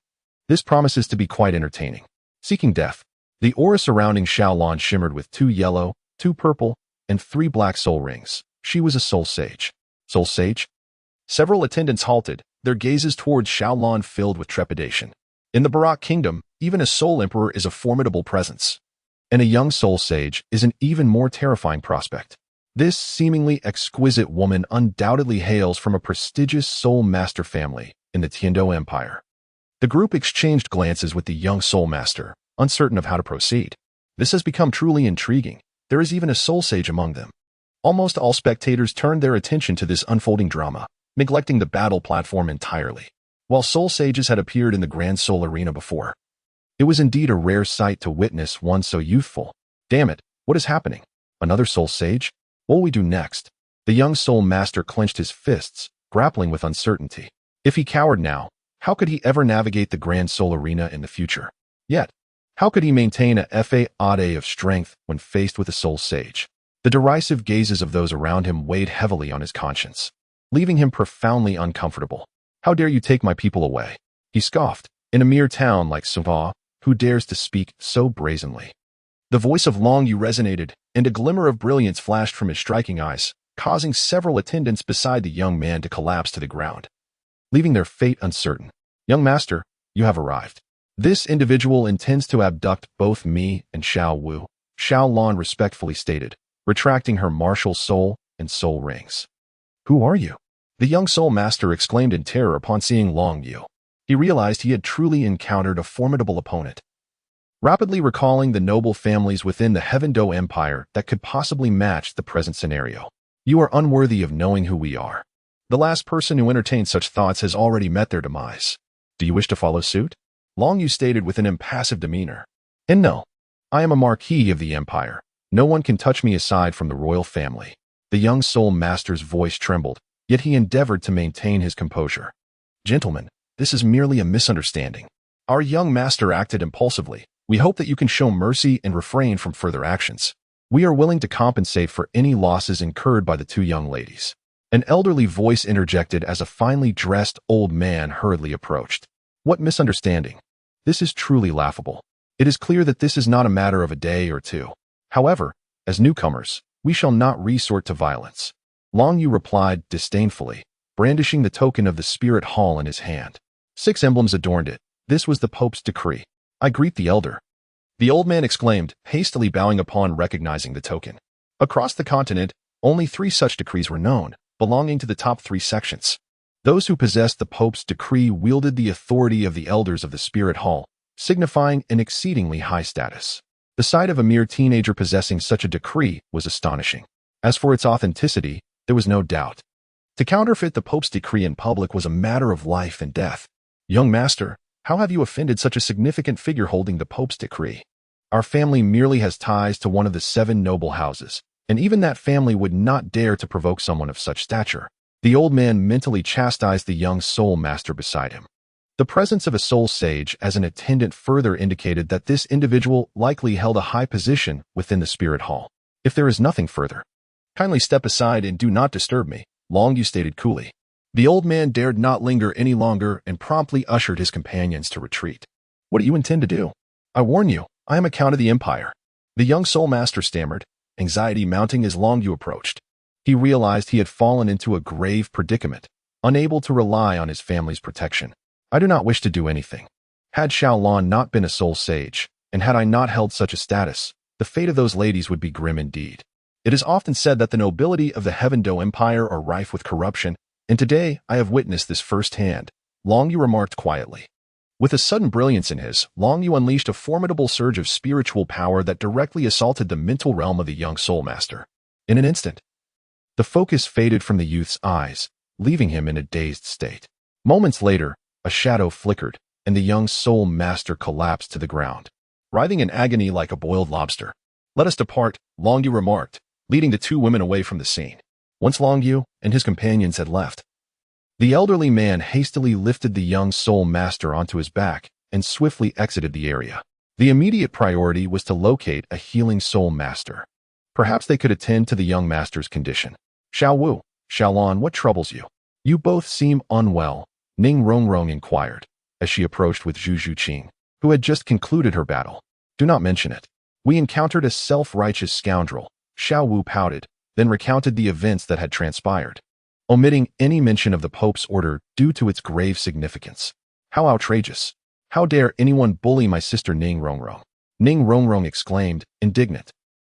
This promises to be quite entertaining. Seeking death. The aura surrounding Xiaolon shimmered with 2 yellow, 2 purple, and 3 black soul rings. She was a soul sage. Soul sage? Several attendants halted, their gazes towards Xiaolon filled with trepidation. In the Barak kingdom, even a soul emperor is a formidable presence. And a young soul sage is an even more terrifying prospect. This seemingly exquisite woman undoubtedly hails from a prestigious soul master family in the Tiando Empire. The group exchanged glances with the young soul master, uncertain of how to proceed. This has become truly intriguing. There is even a soul sage among them. Almost all spectators turned their attention to this unfolding drama, neglecting the battle platform entirely. While soul sages had appeared in the Grand Soul Arena before, it was indeed a rare sight to witness one so youthful. Damn it, what is happening? Another soul sage? What will we do next? The young soul master clenched his fists, grappling with uncertainty. If he cowered now, how could he ever navigate the Grand Soul Arena in the future? Yet, how could he maintain a fa-ade of strength when faced with a soul sage? The derisive gazes of those around him weighed heavily on his conscience, leaving him profoundly uncomfortable. How dare you take my people away? He scoffed, In a mere town like Xiaogang, who dares to speak so brazenly? The voice of Long Yu resonated, and a glimmer of brilliance flashed from his striking eyes, causing several attendants beside the young man to collapse to the ground, leaving their fate uncertain. Young master, you have arrived. This individual intends to abduct both me and Xiao Wu, Xiao Lan respectfully stated, retracting her martial soul and soul rings. Who are you? The young soul master exclaimed in terror upon seeing Long Yu. He realized he had truly encountered a formidable opponent. Rapidly recalling the noble families within the Heavendou Empire that could possibly match the present scenario. You are unworthy of knowing who we are. The last person who entertained such thoughts has already met their demise. Do you wish to follow suit? Long Yu stated with an impassive demeanor. And no, I am a marquis of the empire. No one can touch me aside from the royal family. The young soul master's voice trembled, yet he endeavored to maintain his composure. Gentlemen, this is merely a misunderstanding. Our young master acted impulsively. We hope that you can show mercy and refrain from further actions. We are willing to compensate for any losses incurred by the two young ladies. An elderly voice interjected as a finely dressed old man hurriedly approached. What misunderstanding? This is truly laughable. It is clear that this is not a matter of a day or two. However, as newcomers, we shall not resort to violence. Long Yu replied disdainfully, brandishing the token of the spirit hall in his hand. 6 emblems adorned it. This was the Pope's decree. I greet the elder. The old man exclaimed, hastily bowing upon recognizing the token. Across the continent, only 3 such decrees were known, belonging to the top 3 sections. Those who possessed the Pope's decree wielded the authority of the elders of the Spirit Hall, signifying an exceedingly high status. The sight of a mere teenager possessing such a decree was astonishing. As for its authenticity, there was no doubt. To counterfeit the Pope's decree in public was a matter of life and death. Young master, how have you offended such a significant figure holding the Pope's decree? Our family merely has ties to one of the 7 noble houses, and even that family would not dare to provoke someone of such stature. The old man mentally chastised the young soul master beside him. The presence of a soul sage as an attendant further indicated that this individual likely held a high position within the spirit hall. If there is nothing further, kindly step aside and do not disturb me, Long Yu stated coolly. The old man dared not linger any longer and promptly ushered his companions to retreat. What do you intend to do? I warn you, I am a count of the empire. The young soul master stammered, anxiety mounting as Long Yu approached. He realized he had fallen into a grave predicament, unable to rely on his family's protection. I do not wish to do anything. Had Xiao Lan not been a soul sage, and had I not held such a status, the fate of those ladies would be grim indeed. It is often said that the nobility of the Heavendou Empire are rife with corruption, and today I have witnessed this firsthand, Long Yu remarked quietly. With a sudden brilliance in his, Long Yu unleashed a formidable surge of spiritual power that directly assaulted the mental realm of the young soul master. In an instant, the focus faded from the youth's eyes, leaving him in a dazed state. Moments later, a shadow flickered, and the young soul master collapsed to the ground, writhing in agony like a boiled lobster. Let us depart, Long Yu remarked, leading the 2 women away from the scene. Once Long Yu and his companions had left, the elderly man hastily lifted the young soul master onto his back and swiftly exited the area. The immediate priority was to locate a healing soul master. Perhaps they could attend to the young master's condition. Xiao Wu, Xiao Lan, what troubles you? You both seem unwell, Ning Rongrong inquired, as she approached with Zhu Zhuqing, who had just concluded her battle. Do not mention it. We encountered a self-righteous scoundrel, Xiao Wu pouted, then recounted the events that had transpired, omitting any mention of the Pope's order due to its grave significance. How outrageous! How dare anyone bully my sister Ning Rongrong? Ning Rongrong exclaimed, indignant.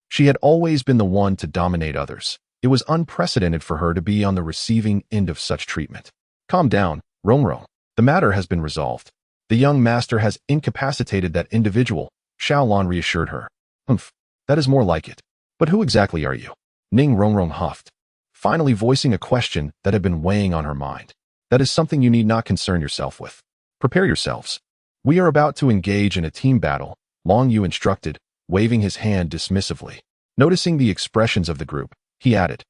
She had always been the one to dominate others. It was unprecedented for her to be on the receiving end of such treatment. Calm down, Rongrong. The matter has been resolved. The young master has incapacitated that individual, Xiao Lan reassured her. Humph, that is more like it. But who exactly are you? Ning Rongrong huffed, finally voicing a question that had been weighing on her mind. That is something you need not concern yourself with. Prepare yourselves. We are about to engage in a team battle, Long Yu instructed, waving his hand dismissively. Noticing the expressions of the group, he added,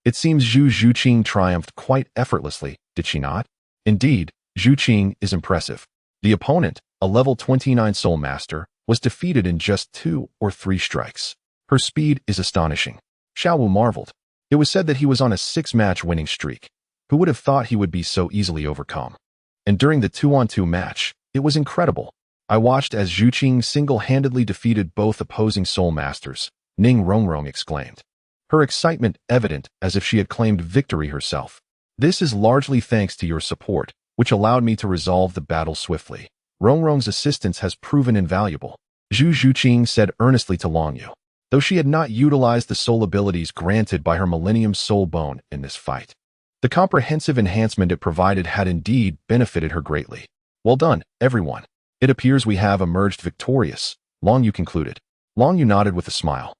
It seems Zhu Zhuqing triumphed quite effortlessly, did she not? Indeed, Zhuqing is impressive. The opponent, a level 29 soul master, was defeated in just 2 or 3 strikes. Her speed is astonishing. Xiao Wu marveled. It was said that he was on a 6-match winning streak. Who would have thought he would be so easily overcome? And during the 2-on-2 match, It was incredible. I watched as Zhu Qing single-handedly defeated both opposing soul masters, Ning Rongrong exclaimed. Her excitement evident as if she had claimed victory herself. This is largely thanks to your support, which allowed me to resolve the battle swiftly. Rongrong's assistance has proven invaluable, Zhu Qing said earnestly to Longyu, though she had not utilized the soul abilities granted by her Millennium Soul Bone in this fight. The comprehensive enhancement it provided had indeed benefited her greatly. Well done, everyone. It appears we have emerged victorious, Longyu concluded. Longyu nodded with a smile.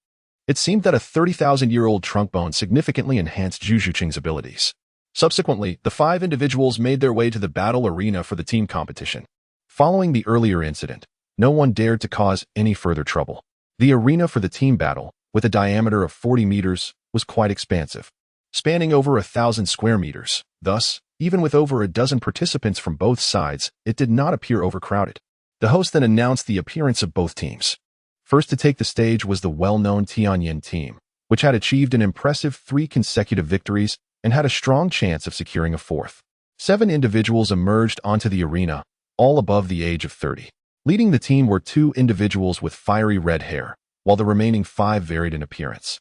It seemed that a 30,000-year-old trunk bone significantly enhanced Zhu Qing's abilities. Subsequently, the 5 individuals made their way to the battle arena for the team competition. Following the earlier incident, no one dared to cause any further trouble. The arena for the team battle, with a diameter of 40 meters, was quite expansive, spanning over 1,000 square meters. Thus, even with over a dozen participants from both sides, it did not appear overcrowded. The host then announced the appearance of both teams. First to take the stage was the well-known Tianyin team, which had achieved an impressive 3 consecutive victories and had a strong chance of securing a 4th. 7 individuals emerged onto the arena, all above the age of 30. Leading the team were 2 individuals with fiery red hair, while the remaining 5 varied in appearance,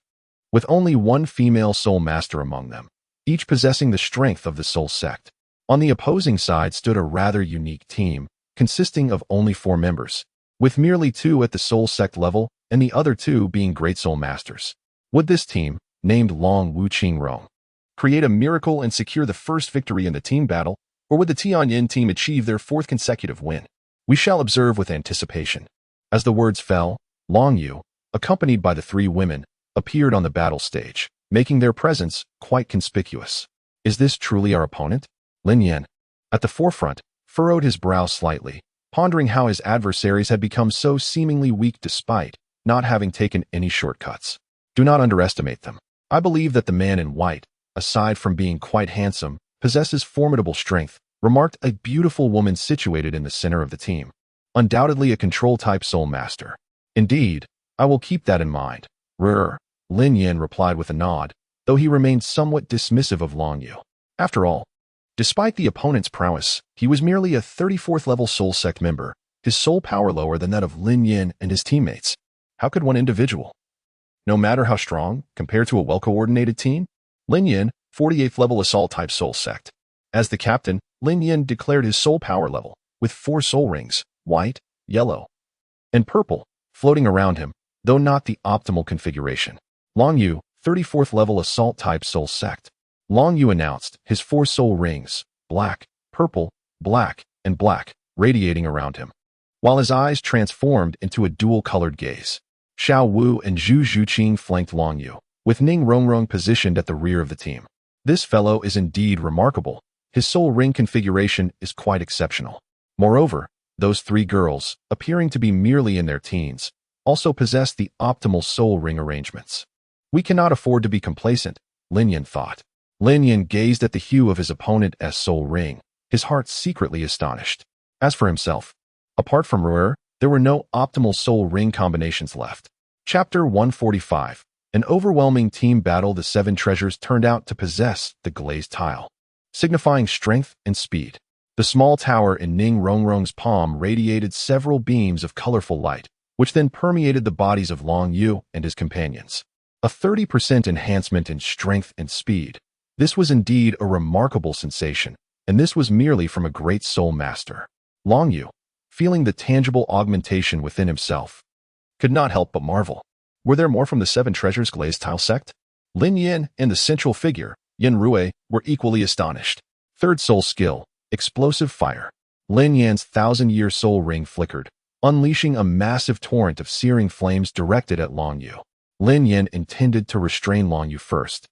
with only 1 female soul master among them, each possessing the strength of the soul sect. On the opposing side stood a rather unique team, consisting of only 4 members, with merely 2 at the soul sect level and the other 2 being great soul masters. Would this team, named Long Wu Qingrong, create a miracle and secure the first victory in the team battle, or would the Tianyin team achieve their 4th consecutive win? We shall observe with anticipation. As the words fell, Long Yu, accompanied by the 3 women, appeared on the battle stage, making their presence quite conspicuous. Is this truly our opponent? Lin Yan, at the forefront, furrowed his brow slightly, pondering how his adversaries had become so seemingly weak despite not having taken any shortcuts. Do not underestimate them. I believe that the man in white, aside from being quite handsome, possesses formidable strength, remarked a beautiful woman situated in the center of the team. Undoubtedly a control-type soul master. Indeed, I will keep that in mind. Lin Yan replied with a nod, though he remained somewhat dismissive of Long Yu. After all, despite the opponent's prowess, he was merely a 34th level soul sect member, his soul power lower than that of Lin Yan and his teammates. How could one individual, no matter how strong, compare to a well-coordinated team? Lin Yan, 48th level assault type soul sect. As the captain, Lin Yan declared his soul power level, with 4 soul rings, white, yellow, and purple, floating around him, though not the optimal configuration. Long Yu, 34th level assault type soul sect. Long Yu announced his 4 soul rings, black, purple, black, and black, radiating around him, while his eyes transformed into a dual-colored gaze. Xiao Wu and Zhu Qing flanked Long Yu, with Ning Rongrong positioned at the rear of the team. This fellow is indeed remarkable. His soul ring configuration is quite exceptional. Moreover, those 3 girls, appearing to be merely in their teens, also possess the optimal soul ring arrangements. We cannot afford to be complacent, Lin Yan thought. Lin Yan gazed at the hue of his opponent's soul ring, his heart secretly astonished. As for himself, apart from Ruer, there were no optimal soul ring combinations left. Chapter 145. An overwhelming team battle. The 7 treasures turned out to possess the glazed tile, signifying strength and speed. The small tower in Ning Rongrong's palm radiated several beams of colorful light, which then permeated the bodies of Long Yu and his companions. A 30% enhancement in strength and speed. This was indeed a remarkable sensation, and this was merely from a great soul master. Long Yu, feeling the tangible augmentation within himself, could not help but marvel. Were there more from the 7 treasures glazed tile sect? Lin Yan and the central figure, Yin Rui, were equally astonished. 3rd soul skill, explosive fire. Lin Yan's 1,000-year soul ring flickered, unleashing a massive torrent of searing flames directed at Long Yu. Lin Yan intended to restrain Long Yu first,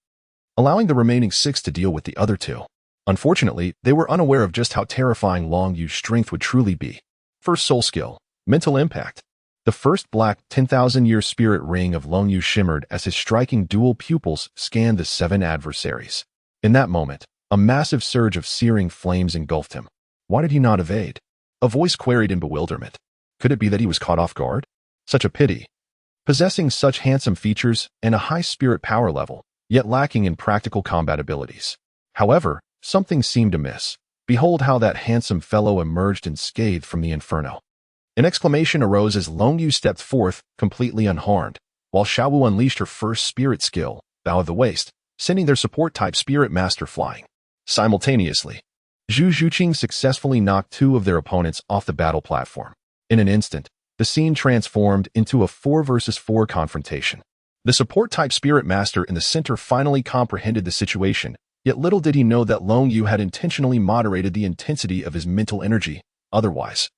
allowing the remaining 6 to deal with the other 2. Unfortunately, they were unaware of just how terrifying Long Yu's strength would truly be. 1st soul skill, mental impact. The first black 10,000-year spirit ring of Long Yu shimmered as his striking dual pupils scanned the 7 adversaries. In that moment, a massive surge of searing flames engulfed him. Why did he not evade? A voice queried in bewilderment. Could it be that he was caught off guard? Such a pity. Possessing such handsome features and a high spirit power level, yet lacking in practical combat abilities. However, something seemed amiss. Behold how that handsome fellow emerged unscathed from the inferno. An exclamation arose as Long Yu stepped forth, completely unharmed, while Xiaowu unleashed her first spirit skill, Bow of the Waste, sending their support-type spirit master flying. Simultaneously, Zhu Zhuqing successfully knocked two of their opponents off the battle platform. In an instant, the scene transformed into a 4 versus 4 confrontation. The support-type spirit master in the center finally comprehended the situation, yet little did he know that Long Yu had intentionally moderated the intensity of his mental energy. Otherwise,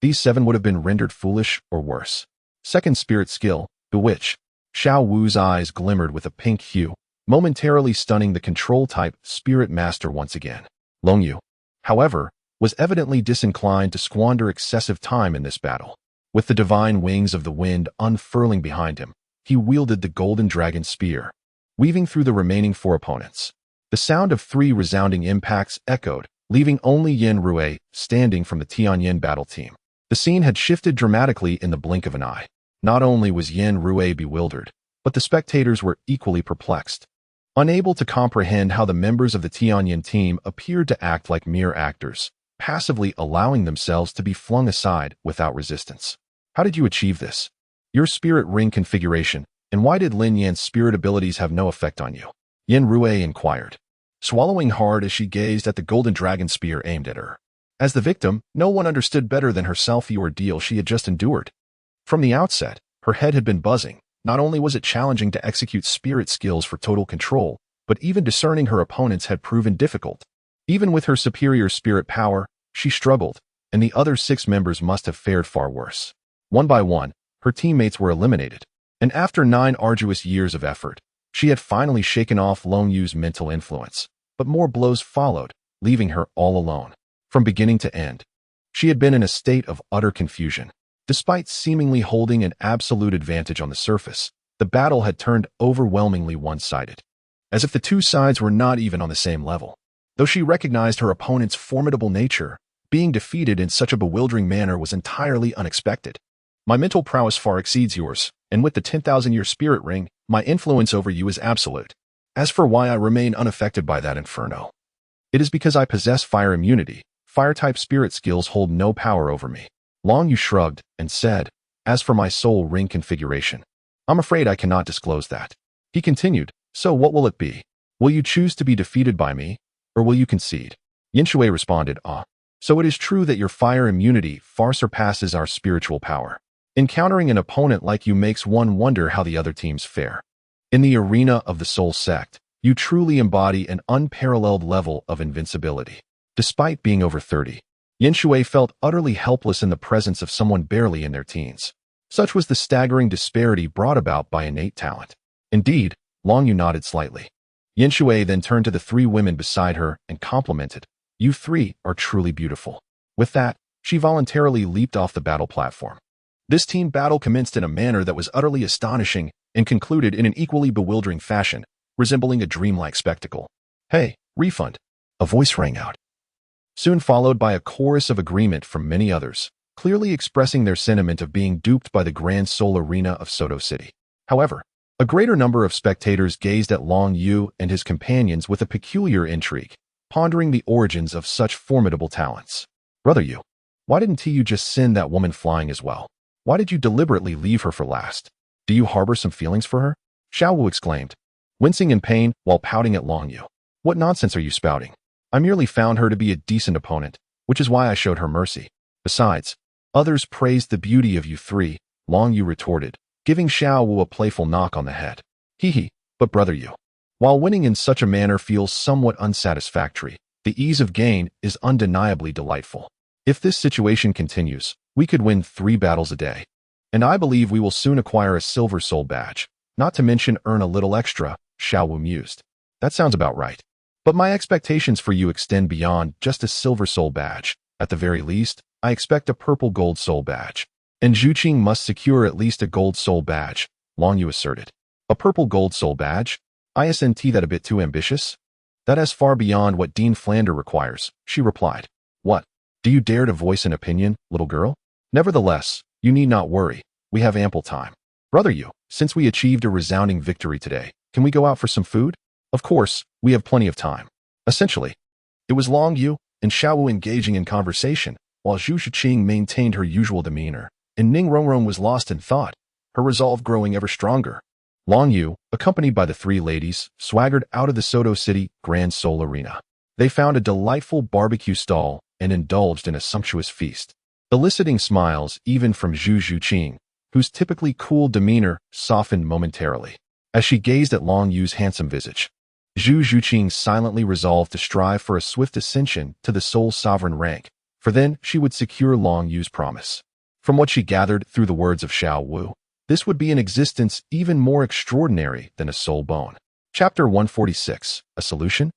these 7 would have been rendered foolish or worse. Second spirit skill, Bewitch. Xiao Wu's eyes glimmered with a pink hue, momentarily stunning the control-type spirit master once again. Long Yu, however, was evidently disinclined to squander excessive time in this battle. With the divine wings of the wind unfurling behind him, he wielded the Golden Dragon Spear, weaving through the remaining 4 opponents. The sound of 3 resounding impacts echoed, leaving only Yin Rui standing from the Tianyin battle team. The scene had shifted dramatically in the blink of an eye. Not only was Yin Rui bewildered, but the spectators were equally perplexed. Unable to comprehend how the members of the Tianyin team appeared to act like mere actors, passively allowing themselves to be flung aside without resistance. How did you achieve this? Your spirit ring configuration, and why did Lin Yan's spirit abilities have no effect on you? Yin Rui inquired, swallowing hard as she gazed at the Golden Dragon Spear aimed at her. As the victim, no one understood better than herself the ordeal she had just endured. From the outset, her head had been buzzing. Not only was it challenging to execute spirit skills for total control, but even discerning her opponents had proven difficult. Even with her superior spirit power, she struggled, and the other 6 members must have fared far worse. One by one, her teammates were eliminated, and after 9 arduous years of effort, she had finally shaken off Long Yu's mental influence. But more blows followed, leaving her all alone. From beginning to end, she had been in a state of utter confusion. Despite seemingly holding an absolute advantage on the surface, the battle had turned overwhelmingly one-sided, as if the 2 sides were not even on the same level. Though she recognized her opponent's formidable nature, being defeated in such a bewildering manner was entirely unexpected. My mental prowess far exceeds yours, and with the 10,000-year spirit ring, my influence over you is absolute. As for why I remain unaffected by that inferno, it is because I possess fire immunity. Fire-type spirit skills hold no power over me. Long Yu shrugged and said, as for my soul ring configuration, I'm afraid I cannot disclose that. He continued, so what will it be? Will you choose to be defeated by me, or will you concede? Yinshui responded, so it is true that your fire immunity far surpasses our spiritual power. Encountering an opponent like you makes one wonder how the other teams fare. In the arena of the soul sect, you truly embody an unparalleled level of invincibility. Despite being over 30, Yinshui felt utterly helpless in the presence of someone barely in their teens. Such was the staggering disparity brought about by innate talent. Indeed, Long Yu nodded slightly. Yinshui then turned to the 3 women beside her and complimented, you 3 are truly beautiful. With that, she voluntarily leaped off the battle platform. This team battle commenced in a manner that was utterly astonishing and concluded in an equally bewildering fashion, resembling a dreamlike spectacle. Hey, refund! A voice rang out, soon followed by a chorus of agreement from many others, clearly expressing their sentiment of being duped by the grand soul arena of Soto City. However, a greater number of spectators gazed at Long Yu and his companions with a peculiar intrigue, pondering the origins of such formidable talents. Brother Yu, why didn't you just send that woman flying as well? Why did you deliberately leave her for last? Do you harbor some feelings for her? Xiaowu exclaimed, wincing in pain while pouting at Long Yu. What nonsense are you spouting? I merely found her to be a decent opponent, which is why I showed her mercy. Besides, others praised the beauty of you 3, Long Yu retorted, giving Xiaowu a playful knock on the head. Hee, but Brother Yu, while winning in such a manner feels somewhat unsatisfactory, the ease of gain is undeniably delightful. If this situation continues, we could win 3 battles a day. And I believe we will soon acquire a silver soul badge, not to mention earn a little extra, Xiaowu mused. That sounds about right. But my expectations for you extend beyond just a silver soul badge. At the very least, I expect a purple gold soul badge. And Zhuqing must secure at least a gold soul badge, Long Yu asserted. A purple gold soul badge? Isn't that a bit too ambitious? That is far beyond what Dean Flander requires, she replied. What? Do you dare to voice an opinion, little girl? Nevertheless, you need not worry. We have ample time. Brother Yu, since we achieved a resounding victory today, can we go out for some food? Of course, we have plenty of time. Essentially, it was Long Yu, and Xiao Wu engaging in conversation, while Zhu Shiqing maintained her usual demeanor, and Ning Rongrong was lost in thought, her resolve growing ever stronger. Long Yu, accompanied by the three ladies, swaggered out of the Soto City Grand Soul Arena. They found a delightful barbecue stall and indulged in a sumptuous feast, eliciting smiles even from Zhu Shiqing, whose typically cool demeanor softened momentarily as she gazed at Long Yu's handsome visage. Zhu Shiqing silently resolved to strive for a swift ascension to the Soul Sovereign rank, for then she would secure Long Yu's promise. From what she gathered through the words of Xiao Wu, this would be an existence even more extraordinary than a soul bone. Chapter 146, A Solution?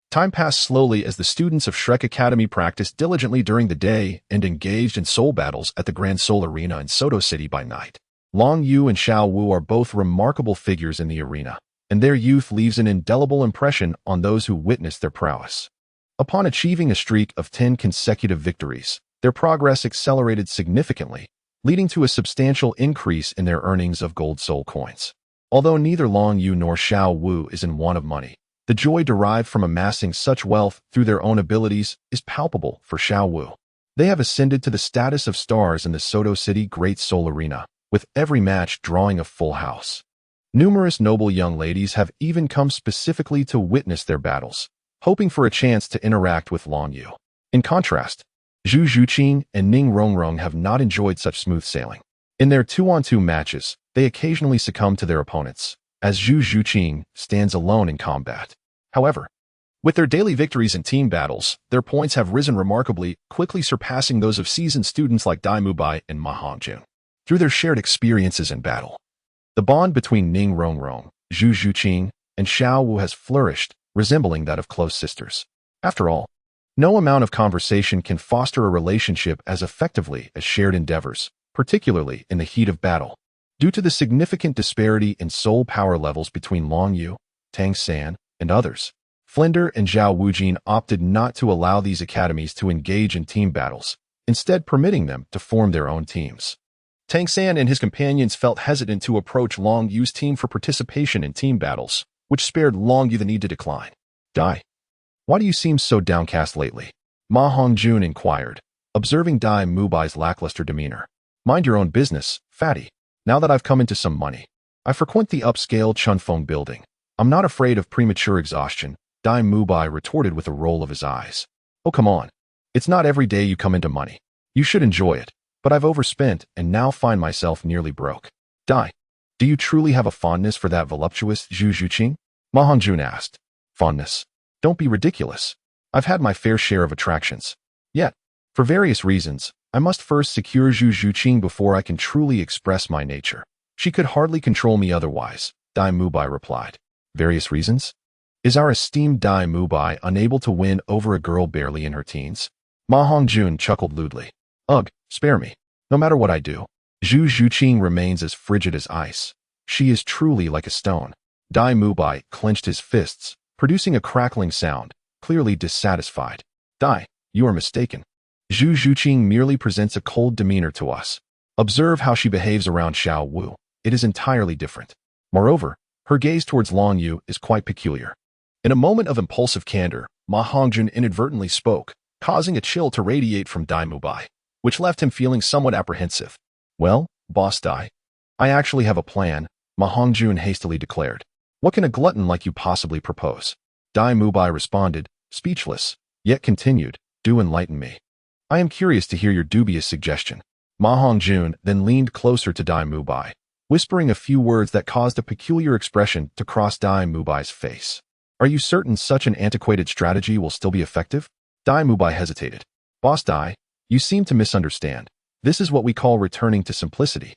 Time passed slowly as the students of Shrek Academy practiced diligently during the day and engaged in soul battles at the Grand Soul Arena in Soto City by night. Long Yu and Xiao Wu are both remarkable figures in the arena, and their youth leaves an indelible impression on those who witness their prowess. Upon achieving a streak of 10 consecutive victories, their progress accelerated significantly, leading to a substantial increase in their earnings of gold soul coins. Although neither Long Yu nor Xiao Wu is in want of money, the joy derived from amassing such wealth through their own abilities is palpable for Xiao Wu. They have ascended to the status of stars in the Soto City Great Soul Arena, with every match drawing a full house. Numerous noble young ladies have even come specifically to witness their battles, hoping for a chance to interact with Long Yu. In contrast, Zhu Shiqing and Ning Rongrong have not enjoyed such smooth sailing. In their 2-on-2 matches, they occasionally succumb to their opponents, as Zhu Shiqing stands alone in combat. However, with their daily victories in team battles, their points have risen remarkably, quickly surpassing those of seasoned students like Dai Mubai and Ma Hongjun. Through their shared experiences in battle, the bond between Ning Rongrong, Zhu Shiqing, and Xiao Wu has flourished, resembling that of close sisters. After all, no amount of conversation can foster a relationship as effectively as shared endeavors, particularly in the heat of battle. Due to the significant disparity in soul power levels between Long Yu, Tang San, and others, Flinder and Zhao Wujin opted not to allow these academies to engage in team battles, instead permitting them to form their own teams. Tang San and his companions felt hesitant to approach Long Yu's team for participation in team battles, which spared Long Yu the need to decline. Dai, why do you seem so downcast lately? Ma Hongjun inquired, observing Dai Mubai's lackluster demeanor. Mind your own business, fatty. Now that I've come into some money, I frequent the upscale Chunfeng building. I'm not afraid of premature exhaustion, Dai Mubai retorted with a roll of his eyes. Oh, come on. It's not every day you come into money. You should enjoy it, but I've overspent and now find myself nearly broke. Dai, do you truly have a fondness for that voluptuous Zhu Shiqing? Ma Hongjun asked. Fondness? Don't be ridiculous. I've had my fair share of attractions. Yet, for various reasons, I must first secure Zhu Shiqing before I can truly express my nature. She could hardly control me otherwise, Dai Mubai replied. Various reasons? Is our esteemed Dai Mubai unable to win over a girl barely in her teens? Ma Hongjun chuckled lewdly. Ugh, spare me. No matter what I do, Zhu Shiqing remains as frigid as ice. She is truly like a stone. Dai Mubai clenched his fists, producing a crackling sound, clearly dissatisfied. Dai, you are mistaken. Zhu Shiqing merely presents a cold demeanor to us. Observe how she behaves around Xiao Wu. It is entirely different. Moreover, her gaze towards Long Yu is quite peculiar. In a moment of impulsive candor, Ma Hongjun inadvertently spoke, causing a chill to radiate from Dai Mubai, which left him feeling somewhat apprehensive. Well, Boss Dai, I actually have a plan, Ma Hongjun hastily declared. What can a glutton like you possibly propose? Dai Mubai responded, speechless, yet continued, do enlighten me. I am curious to hear your dubious suggestion. Ma Hongjun then leaned closer to Dai Mubai, whispering a few words that caused a peculiar expression to cross Dai Mubai's face. Are you certain such an antiquated strategy will still be effective? Dai Mubai hesitated. Boss Dai, you seem to misunderstand. This is what we call returning to simplicity.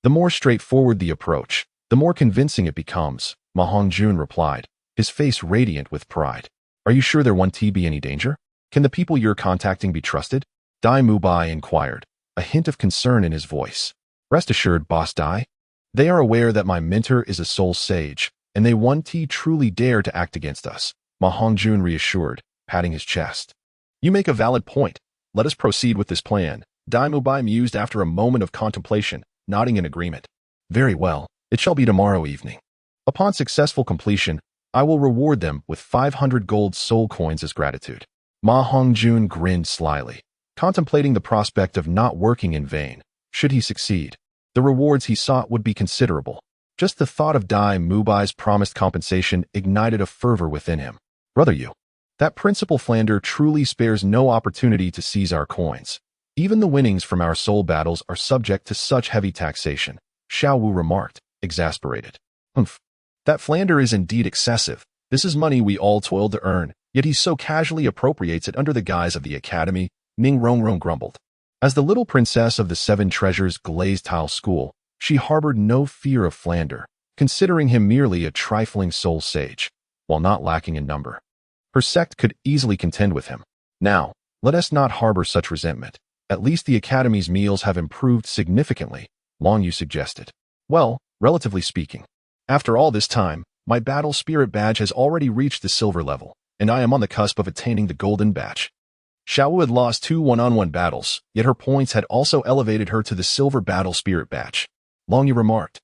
The more straightforward the approach, the more convincing it becomes, Ma Hongjun replied, his face radiant with pride. Are you sure there won't be any danger? Can the people you're contacting be trusted? Dai Mubai inquired, a hint of concern in his voice. Rest assured, Boss Dai. They are aware that my mentor is a soul sage, and they won't truly dare to act against us, Ma Hongjun reassured, patting his chest. You make a valid point. Let us proceed with this plan, Dai Mubai mused after a moment of contemplation, nodding in agreement. Very well, it shall be tomorrow evening. Upon successful completion, I will reward them with 500 gold soul coins as gratitude. Ma Hongjun grinned slyly, contemplating the prospect of not working in vain. Should he succeed, the rewards he sought would be considerable. Just the thought of Dai Mubai's promised compensation ignited a fervor within him. Brother Yu, that Principal Flander truly spares no opportunity to seize our coins. Even the winnings from our soul battles are subject to such heavy taxation, Xiao Wu remarked, exasperated. Humph. That Flander is indeed excessive. This is money we all toiled to earn, yet he so casually appropriates it under the guise of the academy, Ning Rongrong grumbled. As the little princess of the Seven Treasures glazed tile school, she harbored no fear of Flander, considering him merely a trifling soul sage, while not lacking in number. Her sect could easily contend with him. Now, let us not harbor such resentment. At least the academy's meals have improved significantly, Long Yu suggested. Well, relatively speaking. After all this time, my battle spirit badge has already reached the silver level, and I am on the cusp of attaining the golden badge. Xiao Wu had lost 2 one-on-one battles, yet her points had also elevated her to the silver battle spirit badge. Long Yu remarked.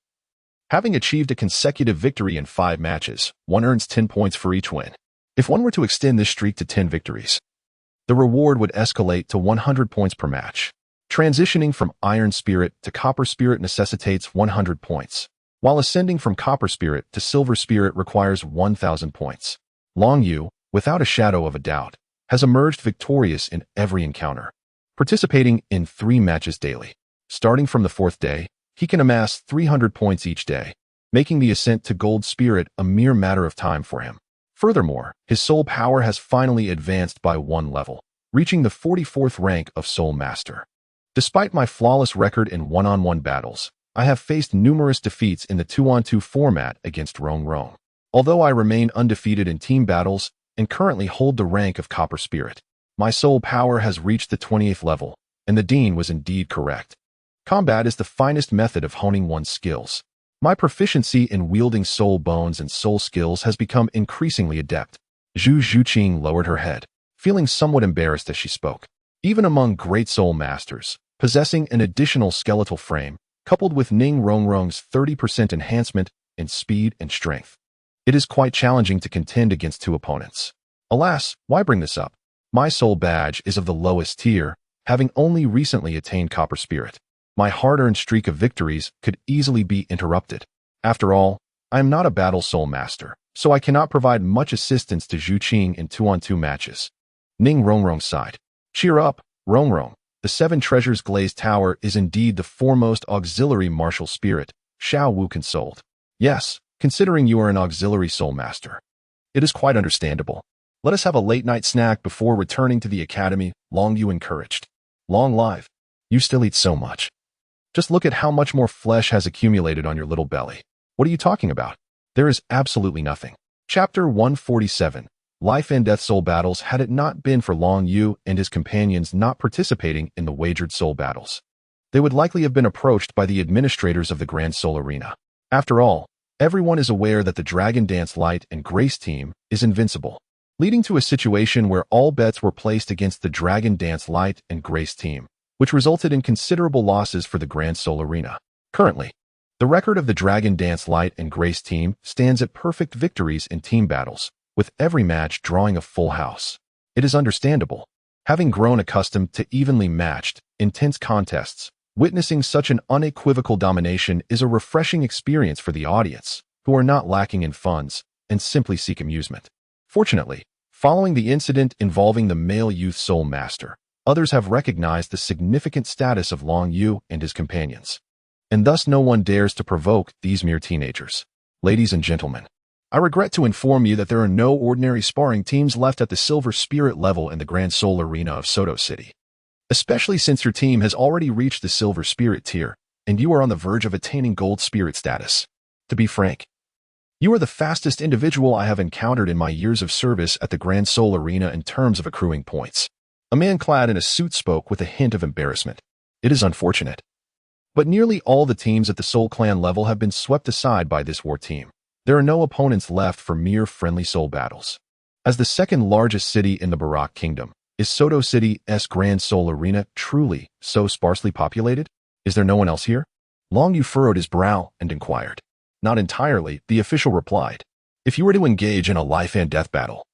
Having achieved a consecutive victory in 5 matches, one earns 10 points for each win. If one were to extend this streak to 10 victories, the reward would escalate to 100 points per match. Transitioning from Iron Spirit to Copper Spirit necessitates 100 points, while ascending from Copper Spirit to Silver Spirit requires 1,000 points. Long Yu, without a shadow of a doubt, has emerged victorious in every encounter, participating in 3 matches daily. Starting from the 4th day, he can amass 300 points each day, making the ascent to Gold Spirit a mere matter of time for him. Furthermore, his soul power has finally advanced by 1 level, reaching the 44th rank of Soul Master. Despite my flawless record in one-on-one battles, I have faced numerous defeats in the 2-on-2 format against Rongrong. Although I remain undefeated in team battles and currently hold the rank of Copper Spirit, my soul power has reached the 28th level, and the Dean was indeed correct. Combat is the finest method of honing one's skills. My proficiency in wielding soul bones and soul skills has become increasingly adept. Zhu Zhuqing lowered her head, feeling somewhat embarrassed as she spoke. Even among great soul masters, possessing an additional skeletal frame, coupled with Ning Rongrong's 30% enhancement in speed and strength, it is quite challenging to contend against 2 opponents. Alas, why bring this up? My soul badge is of the lowest tier, having only recently attained Copper Spirit. My hard-earned streak of victories could easily be interrupted. After all, I am not a battle soul master, so I cannot provide much assistance to Zhu Qing in 2-on-2 matches. Ning Rongrong sighed. Cheer up, Rongrong. The 7 Treasures Glazed Tower is indeed the foremost auxiliary martial spirit, Xiao Wu consoled. Yes, considering you are an auxiliary soul master. It is quite understandable. Let us have a late-night snack before returning to the academy, Long Yu encouraged. Long live. You still eat so much. Just look at how much more flesh has accumulated on your little belly. What are you talking about? There is absolutely nothing. Chapter 147. Life and Death Soul Battles. Had it not been for Long Yu and his companions not participating in the wagered soul battles, they would likely have been approached by the administrators of the Grand Soul Arena. After all, everyone is aware that the Dragon Dance Light and Grace team is invincible, leading to a situation where all bets were placed against the Dragon Dance Light and Grace team, which resulted in considerable losses for the Grand Soul Arena. Currently, the record of the Dragon Dance Light and Grace team stands at perfect victories in team battles, with every match drawing a full house. It is understandable. Having grown accustomed to evenly matched, intense contests, witnessing such an unequivocal domination is a refreshing experience for the audience, who are not lacking in funds and simply seek amusement. Fortunately, following the incident involving the male youth soul master, others have recognized the significant status of Long Yu and his companions, and thus no one dares to provoke these mere teenagers. Ladies and gentlemen, I regret to inform you that there are no ordinary sparring teams left at the Silver Spirit level in the Grand Soul Arena of Soto City, especially since your team has already reached the Silver Spirit tier, and you are on the verge of attaining Gold Spirit status. To be frank, you are the fastest individual I have encountered in my years of service at the Grand Soul Arena in terms of accruing points. A man clad in a suit spoke with a hint of embarrassment. It is unfortunate, but nearly all the teams at the Soul Clan level have been swept aside by this war team. There are no opponents left for mere friendly soul battles. As the second largest city in the Barak Kingdom, is Soto City's Grand Soul Arena truly so sparsely populated? Is there no one else here? Long Yu furrowed his brow and inquired. Not entirely, the official replied. If you were to engage in a life and death battle,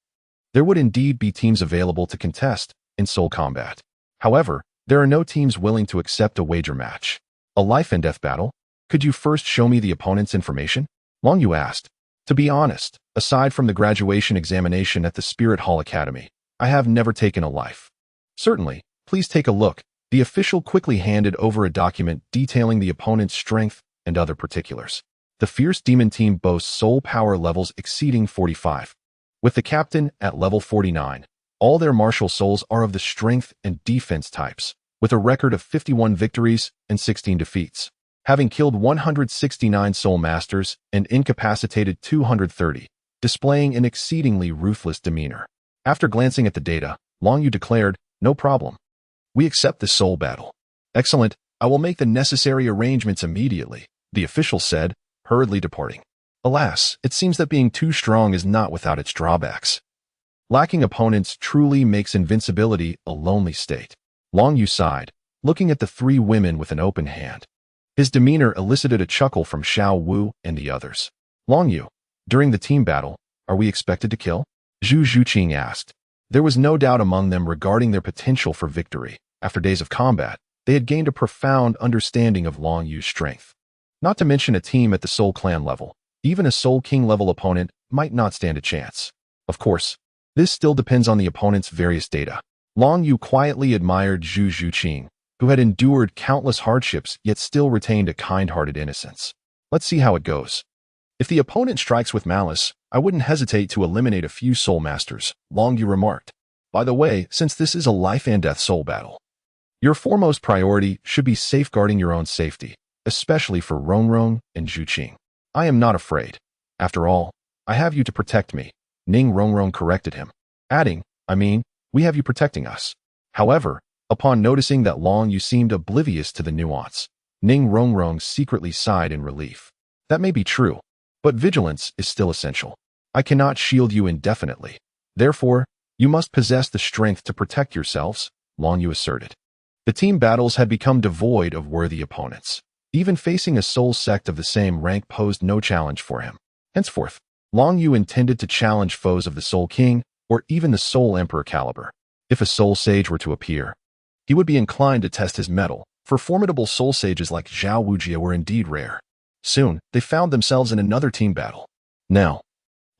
there would indeed be teams available to contest in soul combat. However, there are no teams willing to accept a wager match. A life and death battle? Could you first show me the opponent's information? Long Yu asked. To be honest, aside from the graduation examination at the Spirit Hall Academy, I have never taken a life. Certainly, please take a look. The official quickly handed over a document detailing the opponent's strength and other particulars. The Fierce Demon team boasts soul power levels exceeding 45. With the captain at level 49, all their martial souls are of the strength and defense types, with a record of 51 victories and 16 defeats, having killed 169 soul masters and incapacitated 230, displaying an exceedingly ruthless demeanor. After glancing at the data, Long Yu declared, "No problem. We accept this soul battle." "Excellent. I will make the necessary arrangements immediately," the official said, hurriedly departing. Alas, it seems that being too strong is not without its drawbacks. Lacking opponents truly makes invincibility a lonely state. Long Yu sighed, looking at the three women with an open hand. His demeanor elicited a chuckle from Xiao Wu and the others. "Long Yu, during the team battle, are we expected to kill?" Zhu Zhuqing asked. There was no doubt among them regarding their potential for victory. After days of combat, they had gained a profound understanding of Long Yu's strength. Not to mention a team at the Soul Clan level, even a Soul King level opponent might not stand a chance. Of course, this still depends on the opponent's various data. Long Yu quietly admired Zhu Zhuqing, who had endured countless hardships yet still retained a kind-hearted innocence. Let's see how it goes. If the opponent strikes with malice, I wouldn't hesitate to eliminate a few soul masters, Long Yu remarked. By the way, since this is a life and death soul battle, your foremost priority should be safeguarding your own safety, especially for Rongrong and Zhuqing. I am not afraid. After all, I have you to protect me, Ning Rongrong corrected him, adding, we have you protecting us. However, upon noticing that Long Yu seemed oblivious to the nuance, Ning Rongrong secretly sighed in relief. That may be true, but vigilance is still essential. I cannot shield you indefinitely. Therefore, you must possess the strength to protect yourselves, Long Yu asserted. The team battles had become devoid of worthy opponents. Even facing a soul sect of the same rank posed no challenge for him. Henceforth, Long Yu intended to challenge foes of the Soul King or even the Soul Emperor caliber. If a soul sage were to appear, he would be inclined to test his mettle, for formidable soul sages like Zhao Wujia were indeed rare. Soon, they found themselves in another team battle. Now,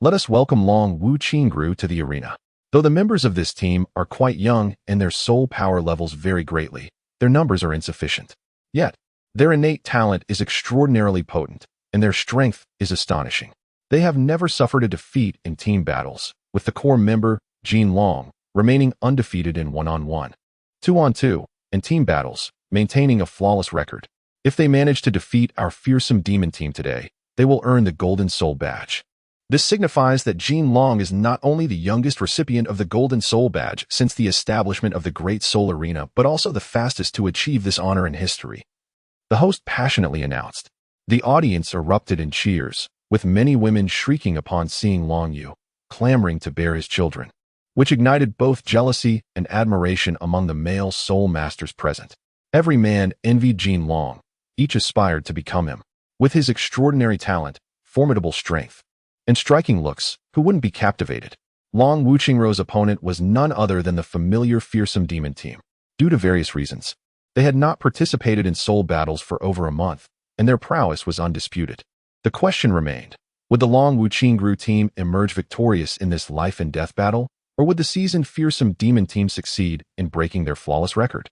let us welcome Long Wu Qingru to the arena. Though the members of this team are quite young and their soul power levels vary greatly, their numbers are insufficient. Yet, their innate talent is extraordinarily potent, and their strength is astonishing. They have never suffered a defeat in team battles, with the core member, Jin Long, remaining undefeated in one-on-one, two-on-two, and team battles, maintaining a flawless record. If they manage to defeat our fearsome demon team today, they will earn the Golden Soul Badge. This signifies that Jin Long is not only the youngest recipient of the Golden Soul Badge since the establishment of the Great Soul Arena, but also the fastest to achieve this honor in history. The host passionately announced. The audience erupted in cheers, with many women shrieking upon seeing Long Yu, clamoring to bear his children, which ignited both jealousy and admiration among the male soul masters present. Every man envied Jin Long, each aspired to become him. With his extraordinary talent, formidable strength, and striking looks, who wouldn't be captivated? Long Wu Qingru's opponent was none other than the familiar fearsome demon team. Due to various reasons, they had not participated in soul battles for over a month, and their prowess was undisputed. The question remained, would the Long Wu Qingru team emerge victorious in this life and death battle, or would the seasoned fearsome demon team succeed in breaking their flawless record?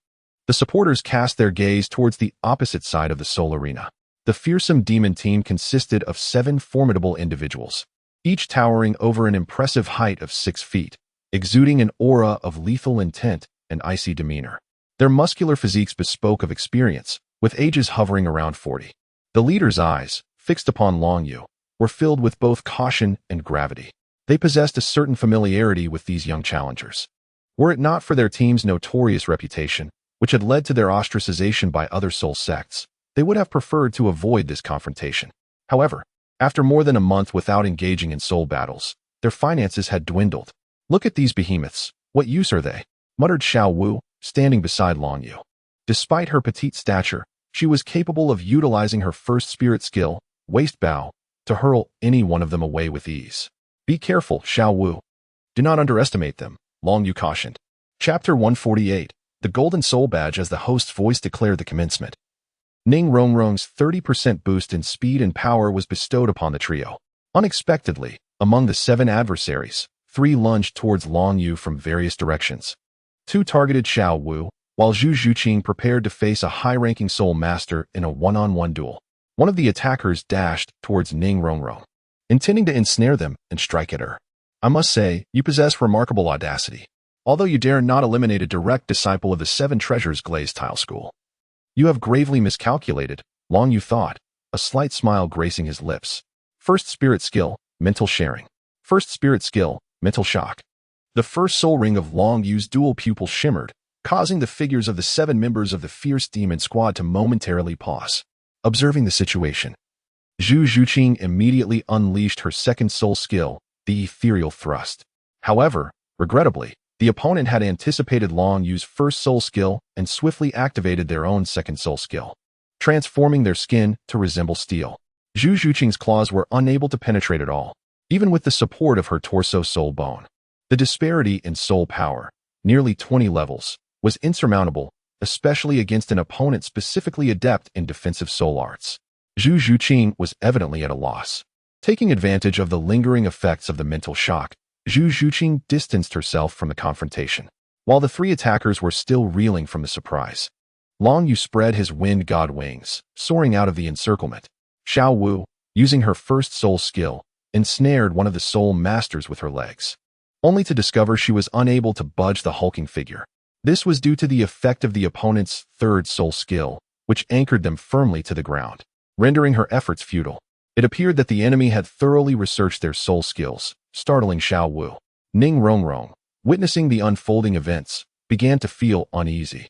The supporters cast their gaze towards the opposite side of the soul arena. The fearsome demon team consisted of 7 formidable individuals, each towering over an impressive height of 6 feet, exuding an aura of lethal intent and icy demeanor. Their muscular physiques bespoke of experience, with ages hovering around 40. The leader's eyes, fixed upon Long Yu, were filled with both caution and gravity. They possessed a certain familiarity with these young challengers. Were it not for their team's notorious reputation, which had led to their ostracization by other soul sects, they would have preferred to avoid this confrontation. However, after more than a month without engaging in soul battles, their finances had dwindled. Look at these behemoths. What use are they? Muttered Xiao Wu, standing beside Long Yu. Despite her petite stature, she was capable of utilizing her first spirit skill, Waist Bow, to hurl any one of them away with ease. Be careful, Xiao Wu. Do not underestimate them, Long Yu cautioned. Chapter 148. The Golden Soul Badge. As the host's voice declared the commencement, Ning Rongrong's 30% boost in speed and power was bestowed upon the trio. Unexpectedly, among the 7 adversaries, 3 lunged towards Long Yu from various directions. 2 targeted Xiao Wu, while Zhu Zhuqing prepared to face a high-ranking soul master in a one-on-one duel. One of the attackers dashed towards Ning Rongrong, intending to ensnare them and strike at her. I must say, you possess remarkable audacity, although you dare not eliminate a direct disciple of the 7 Treasures Glazed Tile School. You have gravely miscalculated, Long Yu thought, a slight smile gracing his lips. First spirit skill, mental sharing. First spirit skill, mental shock. The first soul ring of Long Yu's dual pupil shimmered, causing the figures of the 7 members of the fierce demon squad to momentarily pause. Observing the situation, Zhu Zhuqing immediately unleashed her second soul skill, the ethereal thrust. However, regrettably, the opponent had anticipated Long Yu's first soul skill and swiftly activated their own second soul skill, transforming their skin to resemble steel. Zhu Zhuqing's claws were unable to penetrate at all, even with the support of her torso soul bone. The disparity in soul power, nearly 20 levels, was insurmountable, especially against an opponent specifically adept in defensive soul arts. Zhu Zhuqing was evidently at a loss. Taking advantage of the lingering effects of the mental shock, Zhu Zhuqing distanced herself from the confrontation. While the 3 attackers were still reeling from the surprise, Long Yu spread his wind god wings, soaring out of the encirclement. Xiao Wu, using her first soul skill, ensnared one of the soul masters with her legs, only to discover she was unable to budge the hulking figure. This was due to the effect of the opponent's third soul skill, which anchored them firmly to the ground, rendering her efforts futile. It appeared that the enemy had thoroughly researched their soul skills, startling Xiao Wu. Ning Rongrong, witnessing the unfolding events, began to feel uneasy.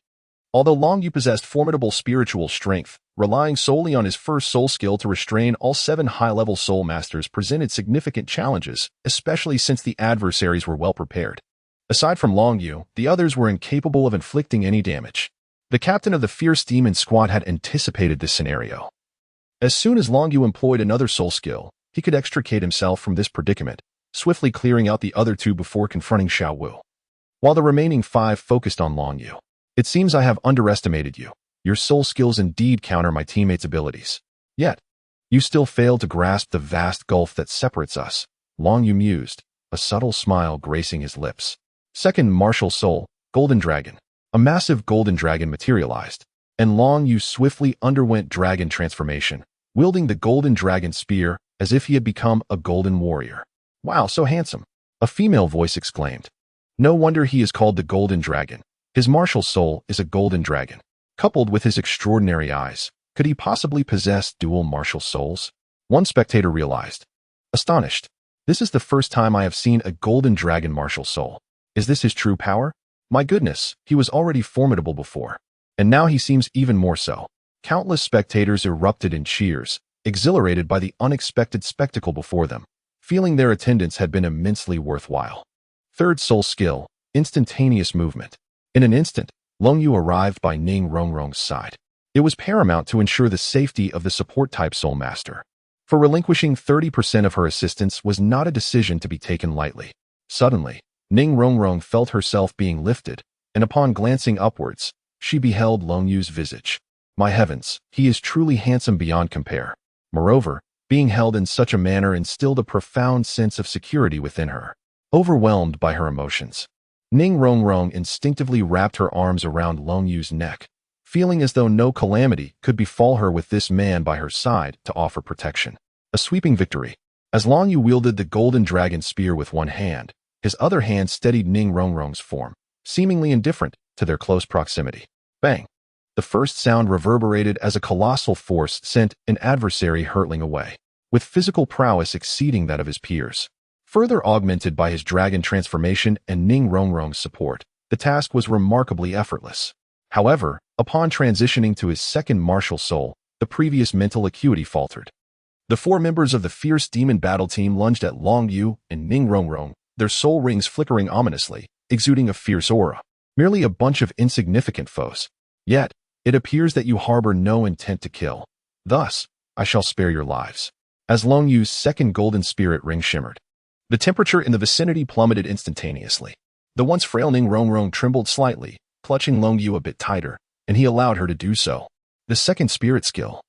Although Long Yu possessed formidable spiritual strength, relying solely on his first soul skill to restrain all 7 high-level soul masters presented significant challenges, especially since the adversaries were well prepared. Aside from Long Yu, the others were incapable of inflicting any damage. The captain of the fierce demon squad had anticipated this scenario. As soon as Long Yu employed another soul skill, he could extricate himself from this predicament, swiftly clearing out the other 2 before confronting Xiao Wu. While the remaining 5 focused on Long Yu. It seems I have underestimated you. Your soul skills indeed counter my teammates' abilities. Yet, you still fail to grasp the vast gulf that separates us, Long Yu mused, a subtle smile gracing his lips. Second martial soul, Golden Dragon. A massive golden dragon materialized, and Long Yu swiftly underwent dragon transformation, wielding the golden dragon spear as if he had become a golden warrior. Wow, so handsome, a female voice exclaimed. No wonder he is called the Golden Dragon. His martial soul is a golden dragon. Coupled with his extraordinary eyes, could he possibly possess dual martial souls? One spectator realized. Astonished. This is the first time I have seen a golden dragon martial soul. Is this his true power? My goodness, he was already formidable before. And now he seems even more so. Countless spectators erupted in cheers, exhilarated by the unexpected spectacle before them, feeling their attendance had been immensely worthwhile. Third soul skill, instantaneous movement. In an instant, Long Yu arrived by Ning Rongrong's side. It was paramount to ensure the safety of the support-type soul master. For relinquishing 30% of her assistance was not a decision to be taken lightly. Suddenly, Ning Rongrong felt herself being lifted, and upon glancing upwards, she beheld Long Yu's visage. My heavens, he is truly handsome beyond compare. Moreover, being held in such a manner instilled a profound sense of security within her. Overwhelmed by her emotions, Ning Rongrong instinctively wrapped her arms around Long Yu's neck, feeling as though no calamity could befall her with this man by her side to offer protection. A sweeping victory. As Long Yu wielded the golden dragon spear with one hand, his other hand steadied Ning Rongrong's form, seemingly indifferent to their close proximity. Bang! The first sound reverberated as a colossal force sent an adversary hurtling away, with physical prowess exceeding that of his peers. Further augmented by his dragon transformation and Ning Rongrong's support, the task was remarkably effortless. However, upon transitioning to his second martial soul, the previous mental acuity faltered. The 4 members of the fierce demon battle team lunged at Long Yu and Ning Rongrong, their soul rings flickering ominously, exuding a fierce aura. Merely a bunch of insignificant foes. Yet, it appears that you harbor no intent to kill. Thus, I shall spare your lives. As Long Yu's second golden spirit ring shimmered, The temperature in the vicinity plummeted instantaneously. The once frail Ning Rongrong trembled slightly, clutching Long Yu a bit tighter, and he allowed her to do so. The second spirit skill.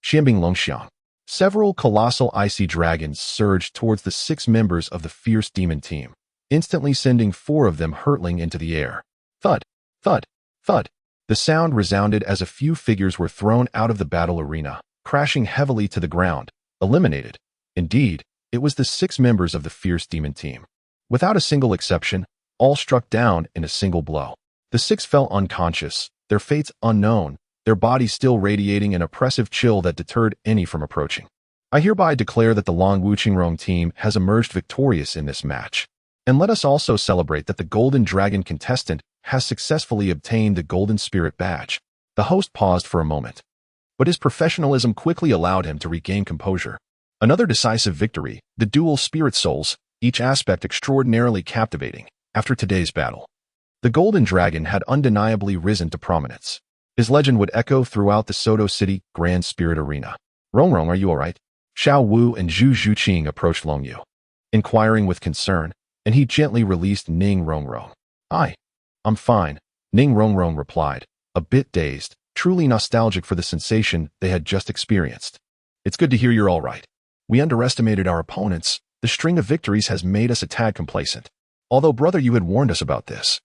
Xianbing Longxiang. Several colossal icy dragons surged towards the 6 members of the fierce demon team, instantly sending 4 of them hurtling into the air. Thud, thud, thud. The sound resounded as a few figures were thrown out of the battle arena, crashing heavily to the ground, eliminated. Indeed, it was the 6 members of the fierce demon team. Without a single exception, all struck down in a single blow. The 6 fell unconscious, their fates unknown, their bodies still radiating an oppressive chill that deterred any from approaching. I hereby declare that the Long Wuqingrong team has emerged victorious in this match. And let us also celebrate that the Golden Dragon contestant has successfully obtained the Golden Spirit Badge. The host paused for a moment, but his professionalism quickly allowed him to regain composure. Another decisive victory, the dual spirit souls, each aspect extraordinarily captivating. After today's battle, the Golden Dragon had undeniably risen to prominence. His legend would echo throughout the Soto City Grand Spirit Arena. Rongrong, are you all right? Xiao Wu and Zhu Zhuqing approached Long Yu, inquiring with concern, and he gently released Ning Rongrong. I'm fine, Ning Rongrong replied, a bit dazed, truly nostalgic for the sensation they had just experienced. It's good to hear you're all right. We underestimated our opponents. The string of victories has made us a tad complacent. Although, brother, you had warned us about this.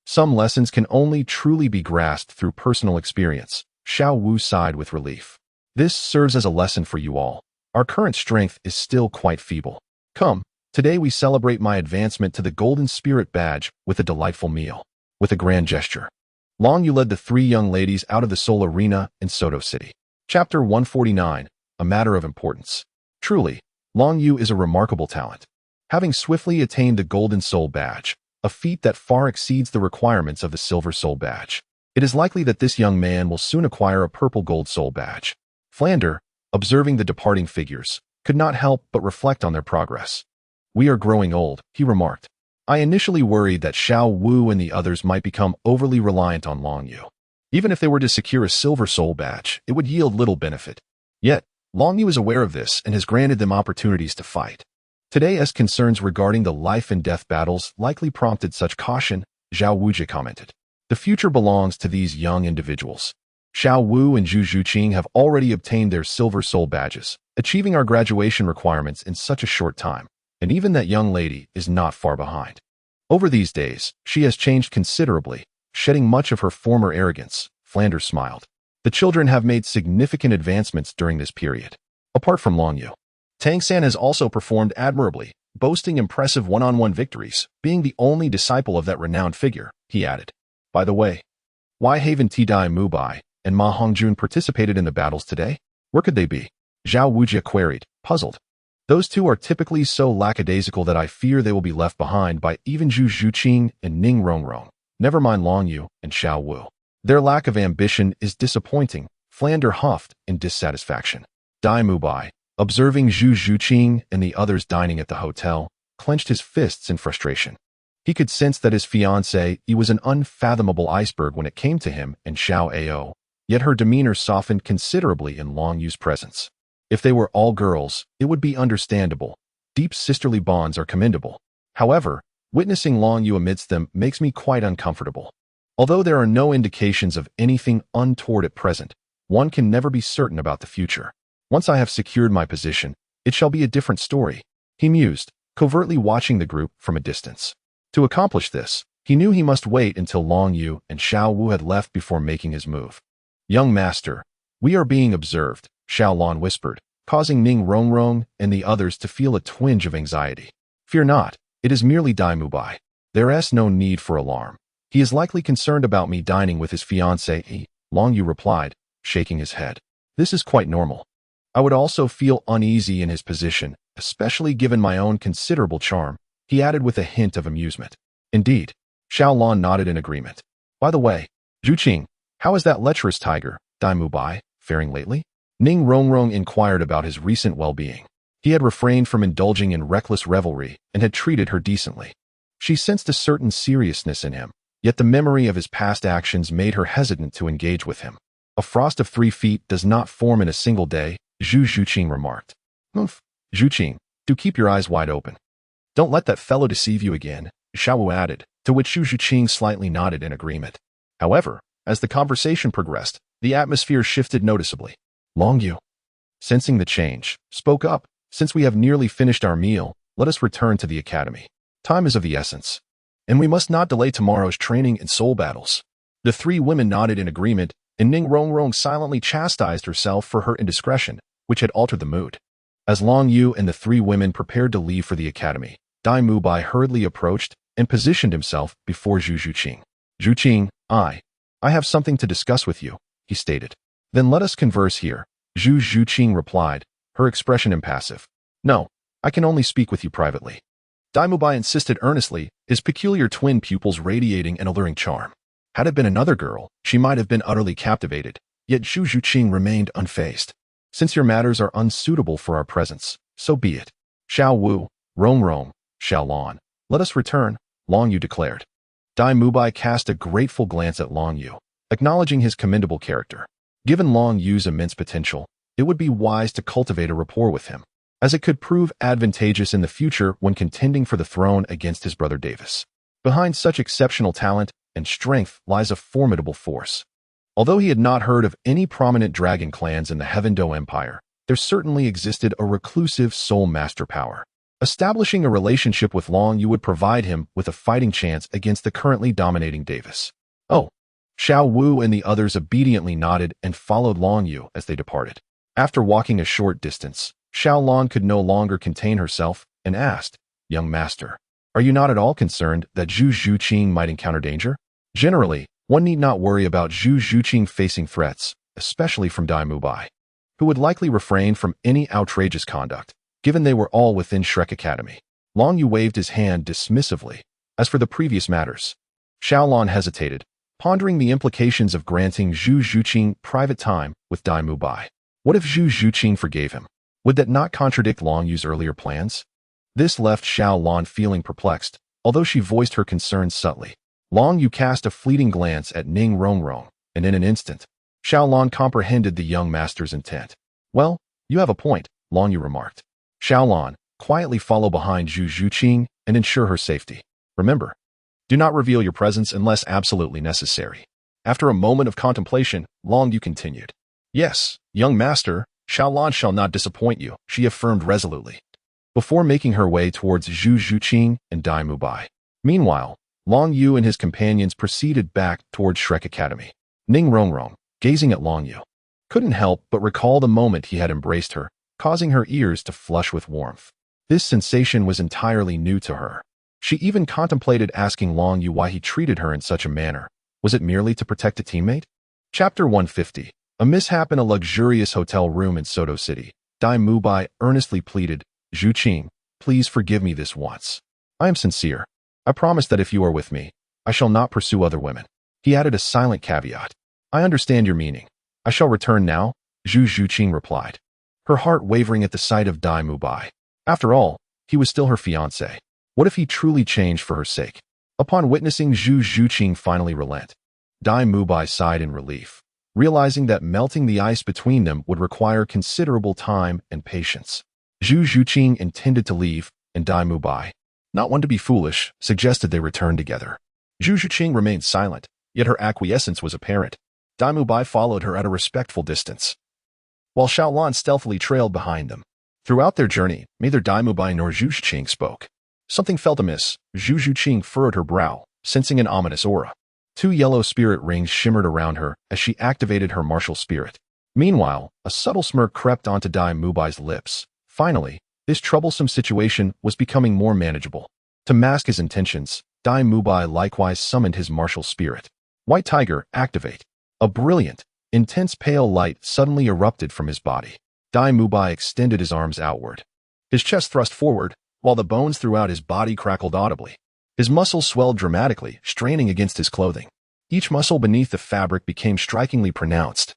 Some lessons can only truly be grasped through personal experience. Xiao Wu sighed with relief. This serves as a lesson for you all. Our current strength is still quite feeble. Come, today we celebrate my advancement to the Golden Spirit Badge with a delightful meal. With a grand gesture, Long Yu led the 3 young ladies out of the Soul Arena in Soto City. Chapter 149, A Matter of Importance. Truly, Long Yu is a remarkable talent. Having swiftly attained the Golden Soul Badge, a feat that far exceeds the requirements of the Silver Soul Badge, it is likely that this young man will soon acquire a Purple Gold Soul Badge. Flander, observing the departing figures, could not help but reflect on their progress. We are growing old, he remarked. I initially worried that Xiao Wu and the others might become overly reliant on Long Yu. Even if they were to secure a Silver Soul Badge, it would yield little benefit. Yet, Long Yu is aware of this and has granted them opportunities to fight. Today, as concerns regarding the life and death battles likely prompted such caution, Zhao Wujie commented. The future belongs to these young individuals. Xiao Wu and Zhu Zhuqing have already obtained their Silver Soul Badges, achieving our graduation requirements in such a short time. And even that young lady is not far behind. Over these days, she has changed considerably, shedding much of her former arrogance. Flanders smiled. The children have made significant advancements during this period. Apart from Long Yu, Tang San has also performed admirably, boasting impressive one-on-one victories, being the only disciple of that renowned figure, he added. By the way, why haven't Tidai Mubai and Ma Hongjun participated in the battles today? Where could they be? Zhao Wujie queried, puzzled. Those 2 are typically so lackadaisical that I fear they will be left behind by even Zhu Zhuqing and Ning Rongrong. Never mind Long Yu and Xiao Wu. Their lack of ambition is disappointing, Flander huffed in dissatisfaction. Dai Mubai, observing Zhu Zhuqing and the others dining at the hotel, clenched his fists in frustration. He could sense that his fiancée was an unfathomable iceberg when it came to him and Xiao Ao, yet her demeanor softened considerably in Long Yu's presence. If they were all girls, it would be understandable. Deep sisterly bonds are commendable. However, witnessing Long Yu amidst them makes me quite uncomfortable. Although there are no indications of anything untoward at present, one can never be certain about the future. Once I have secured my position, it shall be a different story, he mused, covertly watching the group from a distance. To accomplish this, he knew he must wait until Long Yu and Xiao Wu had left before making his move. Young master, we are being observed, Xiao Lan whispered, causing Ning Rongrong and the others to feel a twinge of anxiety. Fear not, it is merely Dai Mubai. There is no need for alarm. He is likely concerned about me dining with his fiancée, Long Yu replied, shaking his head. This is quite normal. I would also feel uneasy in his position, especially given my own considerable charm, he added with a hint of amusement. Indeed, Xiao Lan nodded in agreement. By the way, Zhuqing, how is that lecherous tiger, Dai Mubai, faring lately? Ning Rongrong inquired about his recent well-being. He had refrained from indulging in reckless revelry and had treated her decently. She sensed a certain seriousness in him, yet the memory of his past actions made her hesitant to engage with him. A frost of 3 feet does not form in a single day, Zhu Zhuqing remarked. Zhuqing, do keep your eyes wide open. Don't let that fellow deceive you again, Xiao Wu added, to which Zhu Zhuqing slightly nodded in agreement. However, as the conversation progressed, the atmosphere shifted noticeably. Long Yu, sensing the change, spoke up. Since we have nearly finished our meal, let us return to the academy. Time is of the essence, and we must not delay tomorrow's training in soul battles. The three women nodded in agreement, and Ning Rongrong silently chastised herself for her indiscretion, which had altered the mood. As Long Yu and the three women prepared to leave for the academy, Dai Mubai hurriedly approached and positioned himself before Zhu Zhuqing. Zhuqing, I have something to discuss with you, he stated. Then let us converse here, Zhu Zhuqing replied, her expression impassive. No, I can only speak with you privately. Dai Mubai insisted earnestly, his peculiar twin pupils radiating an alluring charm. Had it been another girl, she might have been utterly captivated, yet Zhu Zhuqing remained unfazed. Since your matters are unsuitable for our presence, so be it. Xiao Wu, Rong, Xiaolan, let us return, Long Yu declared. Dai Mubai cast a grateful glance at Long Yu, acknowledging his commendable character. Given Long Yu's immense potential, it would be wise to cultivate a rapport with him, as it could prove advantageous in the future when contending for the throne against his brother Davis. Behind such exceptional talent and strength lies a formidable force. Although he had not heard of any prominent dragon clans in the Heavendo Empire, there certainly existed a reclusive soul master power. Establishing a relationship with Long Yu would provide him with a fighting chance against the currently dominating Davis. Oh, Xiao Wu and the others obediently nodded and followed Long Yu as they departed. After walking a short distance, Xiaolan could no longer contain herself and asked, Young master, are you not at all concerned that Zhu Zhuqing might encounter danger? Generally, one need not worry about Zhu Zhuqing facing threats, especially from Dai Mubai, who would likely refrain from any outrageous conduct, given they were all within Shrek Academy. Long Yu waved his hand dismissively. As for the previous matters, Xiaolan hesitated, pondering the implications of granting Zhu Zhuqing private time with Dai Mubai. What if Zhu Zhuqing forgave him? Would that not contradict Long Yu's earlier plans? This left Xiaolan feeling perplexed, although she voiced her concerns subtly. Long Yu cast a fleeting glance at Ning Rongrong, and in an instant, Xiaolan comprehended the young master's intent. Well, you have a point, Long Yu remarked. Xiaolan, quietly follow behind Zhu Zhuqing and ensure her safety. Remember, do not reveal your presence unless absolutely necessary. After a moment of contemplation, Long Yu continued. Yes, young master, Xiaolan shall not disappoint you, she affirmed resolutely, before making her way towards Zhu Zhuqing and Dai Mubai. Meanwhile, Long Yu and his companions proceeded back towards Shrek Academy. Ning Rongrong, gazing at Long Yu, couldn't help but recall the moment he had embraced her, causing her ears to flush with warmth. This sensation was entirely new to her. She even contemplated asking Long Yu why he treated her in such a manner. Was it merely to protect a teammate? Chapter 150. A mishap in a luxurious hotel room in Soto City. Dai Mubai earnestly pleaded, Zhuqing, please forgive me this once. I am sincere. I promise that if you are with me, I shall not pursue other women. He added a silent caveat. I understand your meaning. I shall return now, Zhu Zhuqing replied, her heart wavering at the sight of Dai Mubai. After all, he was still her fiancé. What if he truly changed for her sake? Upon witnessing Zhu Zhuqing finally relent, Dai Mubai sighed in relief, realizing that melting the ice between them would require considerable time and patience. Zhu Zhuqing intended to leave, and Dai Mubai, not one to be foolish, suggested they return together. Zhu Zhuqing remained silent, yet her acquiescence was apparent. Dai Mubai followed her at a respectful distance, while Xiaolan stealthily trailed behind them. Throughout their journey, neither Dai Mubai nor Zhu Zhuqing spoke. Something felt amiss. Zhu Zhuqing furrowed her brow, sensing an ominous aura. 2 yellow spirit rings shimmered around her as she activated her martial spirit. Meanwhile, a subtle smirk crept onto Dai Mubai's lips. Finally, this troublesome situation was becoming more manageable. To mask his intentions, Dai Mubai likewise summoned his martial spirit. White Tiger, activate. A brilliant, intense pale light suddenly erupted from his body. Dai Mubai extended his arms outward. His chest thrust forward, while the bones throughout his body crackled audibly. His muscles swelled dramatically, straining against his clothing. Each muscle beneath the fabric became strikingly pronounced,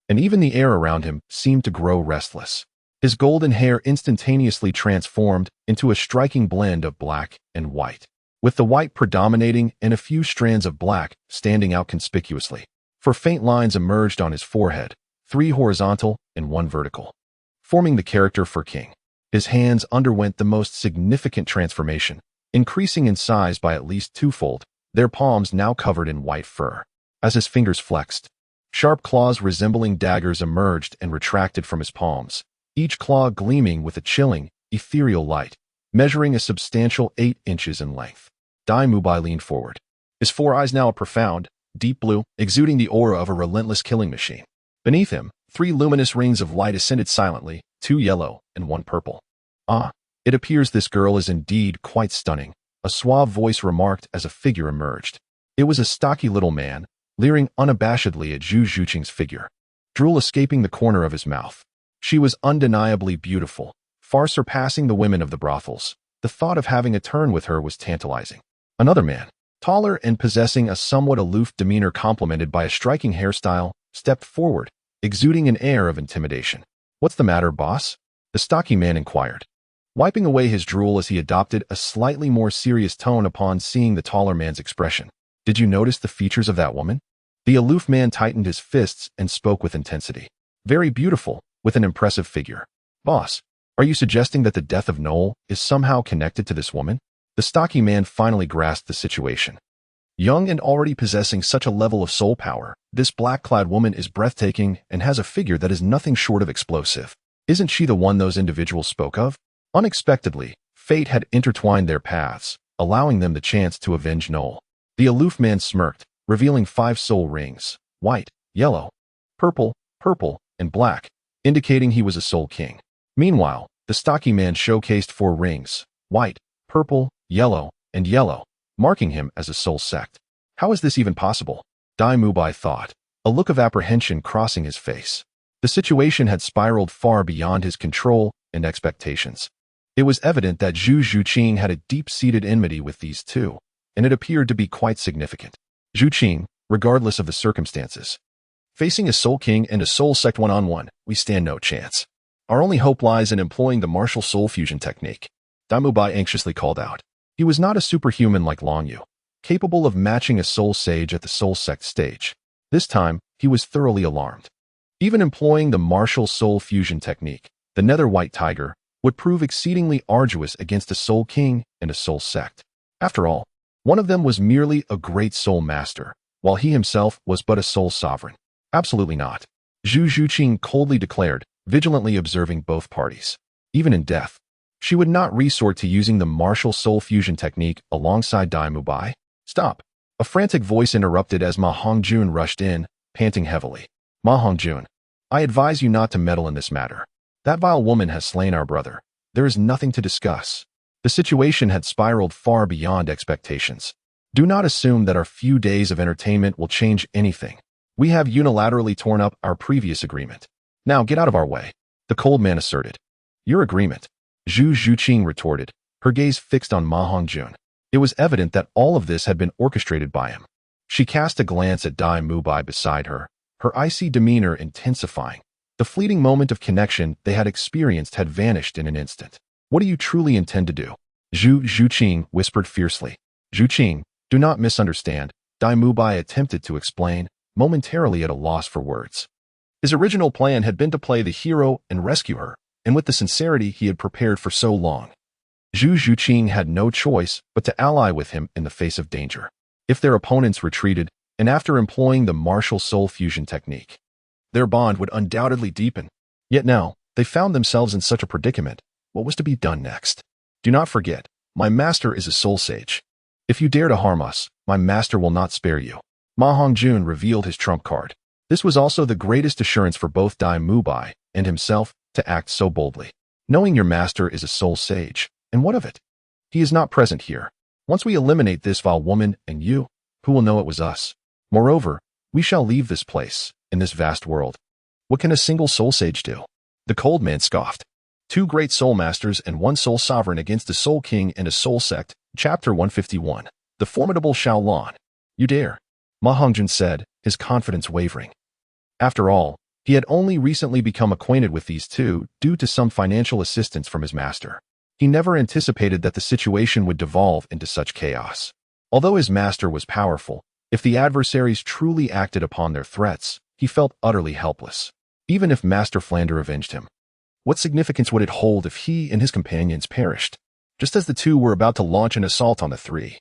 and even the air around him seemed to grow restless. His golden hair instantaneously transformed into a striking blend of black and white, with the white predominating and a few strands of black standing out conspicuously. For faint lines emerged on his forehead, 3 horizontal and 1 vertical, forming the character for king. His hands underwent the most significant transformation, increasing in size by at least twofold, their palms now covered in white fur. As his fingers flexed, sharp claws resembling daggers emerged and retracted from his palms, each claw gleaming with a chilling, ethereal light, measuring a substantial 8 inches in length. Dai Mubai leaned forward, his four eyes now a profound, deep blue, exuding the aura of a relentless killing machine. Beneath him, 3 luminous rings of light ascended silently, 2 yellow and 1 purple. "Ah, it appears this girl is indeed quite stunning," a suave voice remarked as a figure emerged. It was a stocky little man, leering unabashedly at Zhu Zhuqing's figure, drool escaping the corner of his mouth. She was undeniably beautiful, far surpassing the women of the brothels. The thought of having a turn with her was tantalizing. Another man, taller and possessing a somewhat aloof demeanor complemented by a striking hairstyle, stepped forward, exuding an air of intimidation. "What's the matter, boss?" the stocky man inquired, wiping away his drool as he adopted a slightly more serious tone upon seeing the taller man's expression. "Did you notice the features of that woman?" The aloof man tightened his fists and spoke with intensity. "Very beautiful, with an impressive figure." "Boss, are you suggesting that the death of Noel is somehow connected to this woman?" The stocky man finally grasped the situation. Young and already possessing such a level of soul power, this black-clad woman is breathtaking and has a figure that is nothing short of explosive. Isn't she the one those individuals spoke of? Unexpectedly, fate had intertwined their paths, allowing them the chance to avenge Noel. The aloof man smirked, revealing 5 soul rings, white, yellow, purple, and black, indicating he was a soul king. Meanwhile, the stocky man showcased 4 rings, white, purple, yellow, and yellow, marking him as a soul sect. How is this even possible? Dai Mubai thought, a look of apprehension crossing his face. The situation had spiraled far beyond his control and expectations. It was evident that Zhu Zhuqing had a deep-seated enmity with these two, and it appeared to be quite significant. Zhuqing, regardless of the circumstances. Facing a soul king and a soul sect one-on-one, we stand no chance. Our only hope lies in employing the martial soul fusion technique. Dai Mubai anxiously called out. He was not a superhuman like Long Yu, capable of matching a soul sage at the soul sect stage. This time, he was thoroughly alarmed. Even employing the martial soul fusion technique, the nether white tiger, would prove exceedingly arduous against a soul king and a soul sect. After all, one of them was merely a great soul master, while he himself was but a soul sovereign. Absolutely not. Zhu Zhuqing coldly declared, vigilantly observing both parties. Even in death, she would not resort to using the martial soul fusion technique alongside Dai Mubai. "Stop!" A frantic voice interrupted as Ma Hongjun rushed in, panting heavily. "Ma Hongjun, I advise you not to meddle in this matter. That vile woman has slain our brother. There is nothing to discuss." The situation had spiraled far beyond expectations. "Do not assume that our few days of entertainment will change anything. We have unilaterally torn up our previous agreement. Now get out of our way," the cold man asserted. "Your agreement?" Zhu Zhuqing retorted, her gaze fixed on Ma Hongjun. It was evident that all of this had been orchestrated by him. She cast a glance at Dai Mubai beside her, her icy demeanor intensifying. The fleeting moment of connection they had experienced had vanished in an instant. "What do you truly intend to do?" Zhu Zhuqing whispered fiercely. "Zhuqing, do not misunderstand," Dai Mubai attempted to explain, momentarily at a loss for words. His original plan had been to play the hero and rescue her, and with the sincerity he had prepared for so long. Zhu Zhuqing had no choice but to ally with him in the face of danger. If their opponents retreated, and after employing the martial soul fusion technique, their bond would undoubtedly deepen. Yet now, they found themselves in such a predicament. What was to be done next? "Do not forget, my master is a soul sage. If you dare to harm us, my master will not spare you." Ma Hongjun revealed his trump card. This was also the greatest assurance for both Dai Mubai and himself to act so boldly. "Knowing your master is a soul sage, and what of it? He is not present here. Once we eliminate this vile woman and you, who will know it was us? Moreover, we shall leave this place, in this vast world. What can a single soul sage do?" The cold man scoffed. 2 great soul masters and 1 soul sovereign against a soul king and a soul sect. Chapter 151. The formidable Xiaolang. "You dare," Ma Hongjun said, his confidence wavering. After all, he had only recently become acquainted with these two due to some financial assistance from his master. He never anticipated that the situation would devolve into such chaos. Although his master was powerful, if the adversaries truly acted upon their threats, he felt utterly helpless. Even if Master Flander avenged him, What significance would it hold if he and his companions perished? Just as the two were about to launch an assault on the three,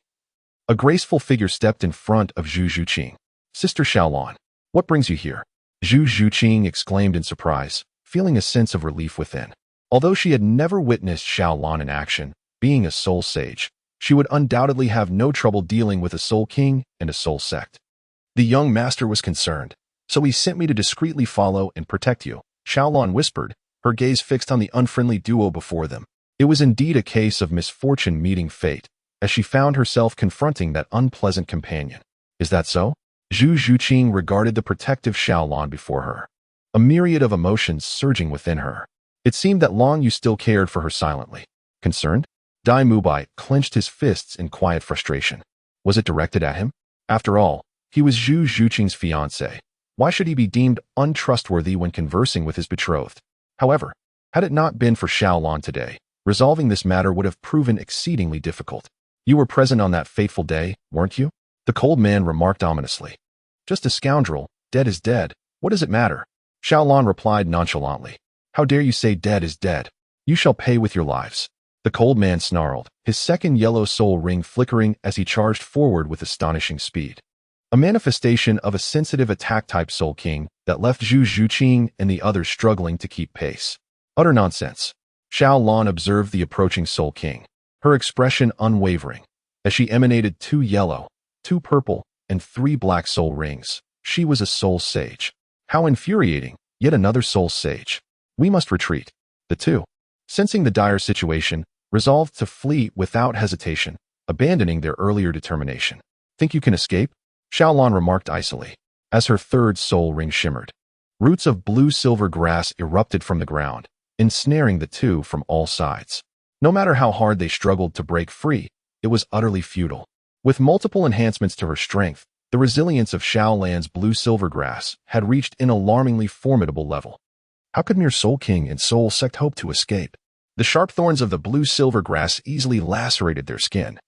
a graceful figure stepped in front of Zhu Zhuqing. Sister Xiaolan, what brings you here? Zhu Zhuqing exclaimed in surprise, feeling a sense of relief within. Although she had never witnessed Xiaolan in action, being a soul sage, she would undoubtedly have no trouble dealing with a soul king and a soul sect. The young master was concerned, so he sent me to discreetly follow and protect you, Xiaolan whispered, her gaze fixed on the unfriendly duo before them. It was indeed a case of misfortune meeting fate, as she found herself confronting that unpleasant companion. Is that so? Zhu Zhuqing regarded the protective Xiaolan before her, a myriad of emotions surging within her. It seemed that Long Yu still cared for her silently. Concerned? Dai Mubai clenched his fists in quiet frustration. Was it directed at him? After all, he was Zhu Zhuqing's fiancé. Why should he be deemed untrustworthy when conversing with his betrothed? However, had it not been for Xiaolan today, resolving this matter would have proven exceedingly difficult. You were present on that fateful day, weren't you? The cold man remarked ominously. Just a scoundrel, dead is dead. What does it matter? Xiaolan replied nonchalantly. How dare you say dead is dead? You shall pay with your lives. The cold man snarled, his second yellow soul ring flickering as he charged forward with astonishing speed. A manifestation of a sensitive attack-type soul king that left Zhu Zhuqing and the others struggling to keep pace. Utter nonsense. Xiaolan observed the approaching soul king, her expression unwavering, as she emanated 2 yellow, 2 purple, and 3 black soul rings. She was a soul sage. How infuriating, yet another soul sage. We must retreat. The two, sensing the dire situation, resolved to flee without hesitation, abandoning their earlier determination. Think you can escape? Xiaolan remarked icily, as her third soul ring shimmered. Roots of blue-silver grass erupted from the ground, ensnaring the two from all sides. No matter how hard they struggled to break free, it was utterly futile. With multiple enhancements to her strength, the resilience of Xiaolan's blue-silver grass had reached an alarmingly formidable level. How could mere Soul King and Soul Sect hope to escape? The sharp thorns of the blue-silver grass easily lacerated their skin,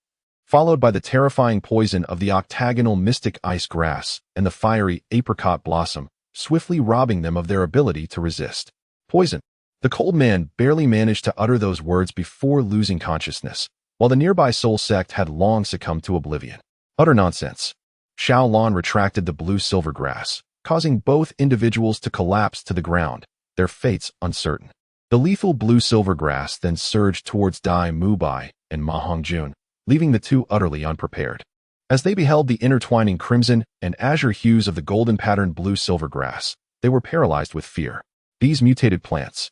followed by the terrifying poison of the octagonal mystic ice grass and the fiery apricot blossom, swiftly robbing them of their ability to resist. Poison. The cold man barely managed to utter those words before losing consciousness, while the nearby soul sect had long succumbed to oblivion. Utter nonsense. Xiaolan retracted the blue-silver grass, causing both individuals to collapse to the ground, their fates uncertain. The lethal blue-silver grass then surged towards Dai Mubai and Ma Hongjun, leaving the two utterly unprepared. As they beheld the intertwining crimson and azure hues of the golden-patterned blue-silver grass, they were paralyzed with fear. These mutated plants,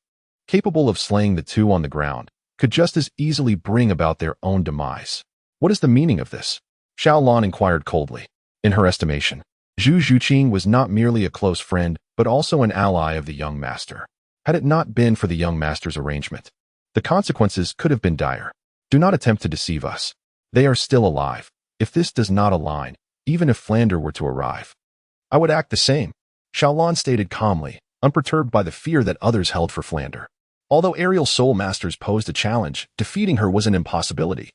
capable of slaying the two on the ground, could just as easily bring about their own demise. What is the meaning of this? Xiaolan inquired coldly. In her estimation, Zhu Zhuqing was not merely a close friend, but also an ally of the young master. Had it not been for the young master's arrangement, the consequences could have been dire. Do not attempt to deceive us. They are still alive. If this does not align, even if Flander were to arrive, I would act the same, Xiaolan stated calmly, unperturbed by the fear that others held for Flander. Although aerial soul masters posed a challenge, defeating her was an impossibility.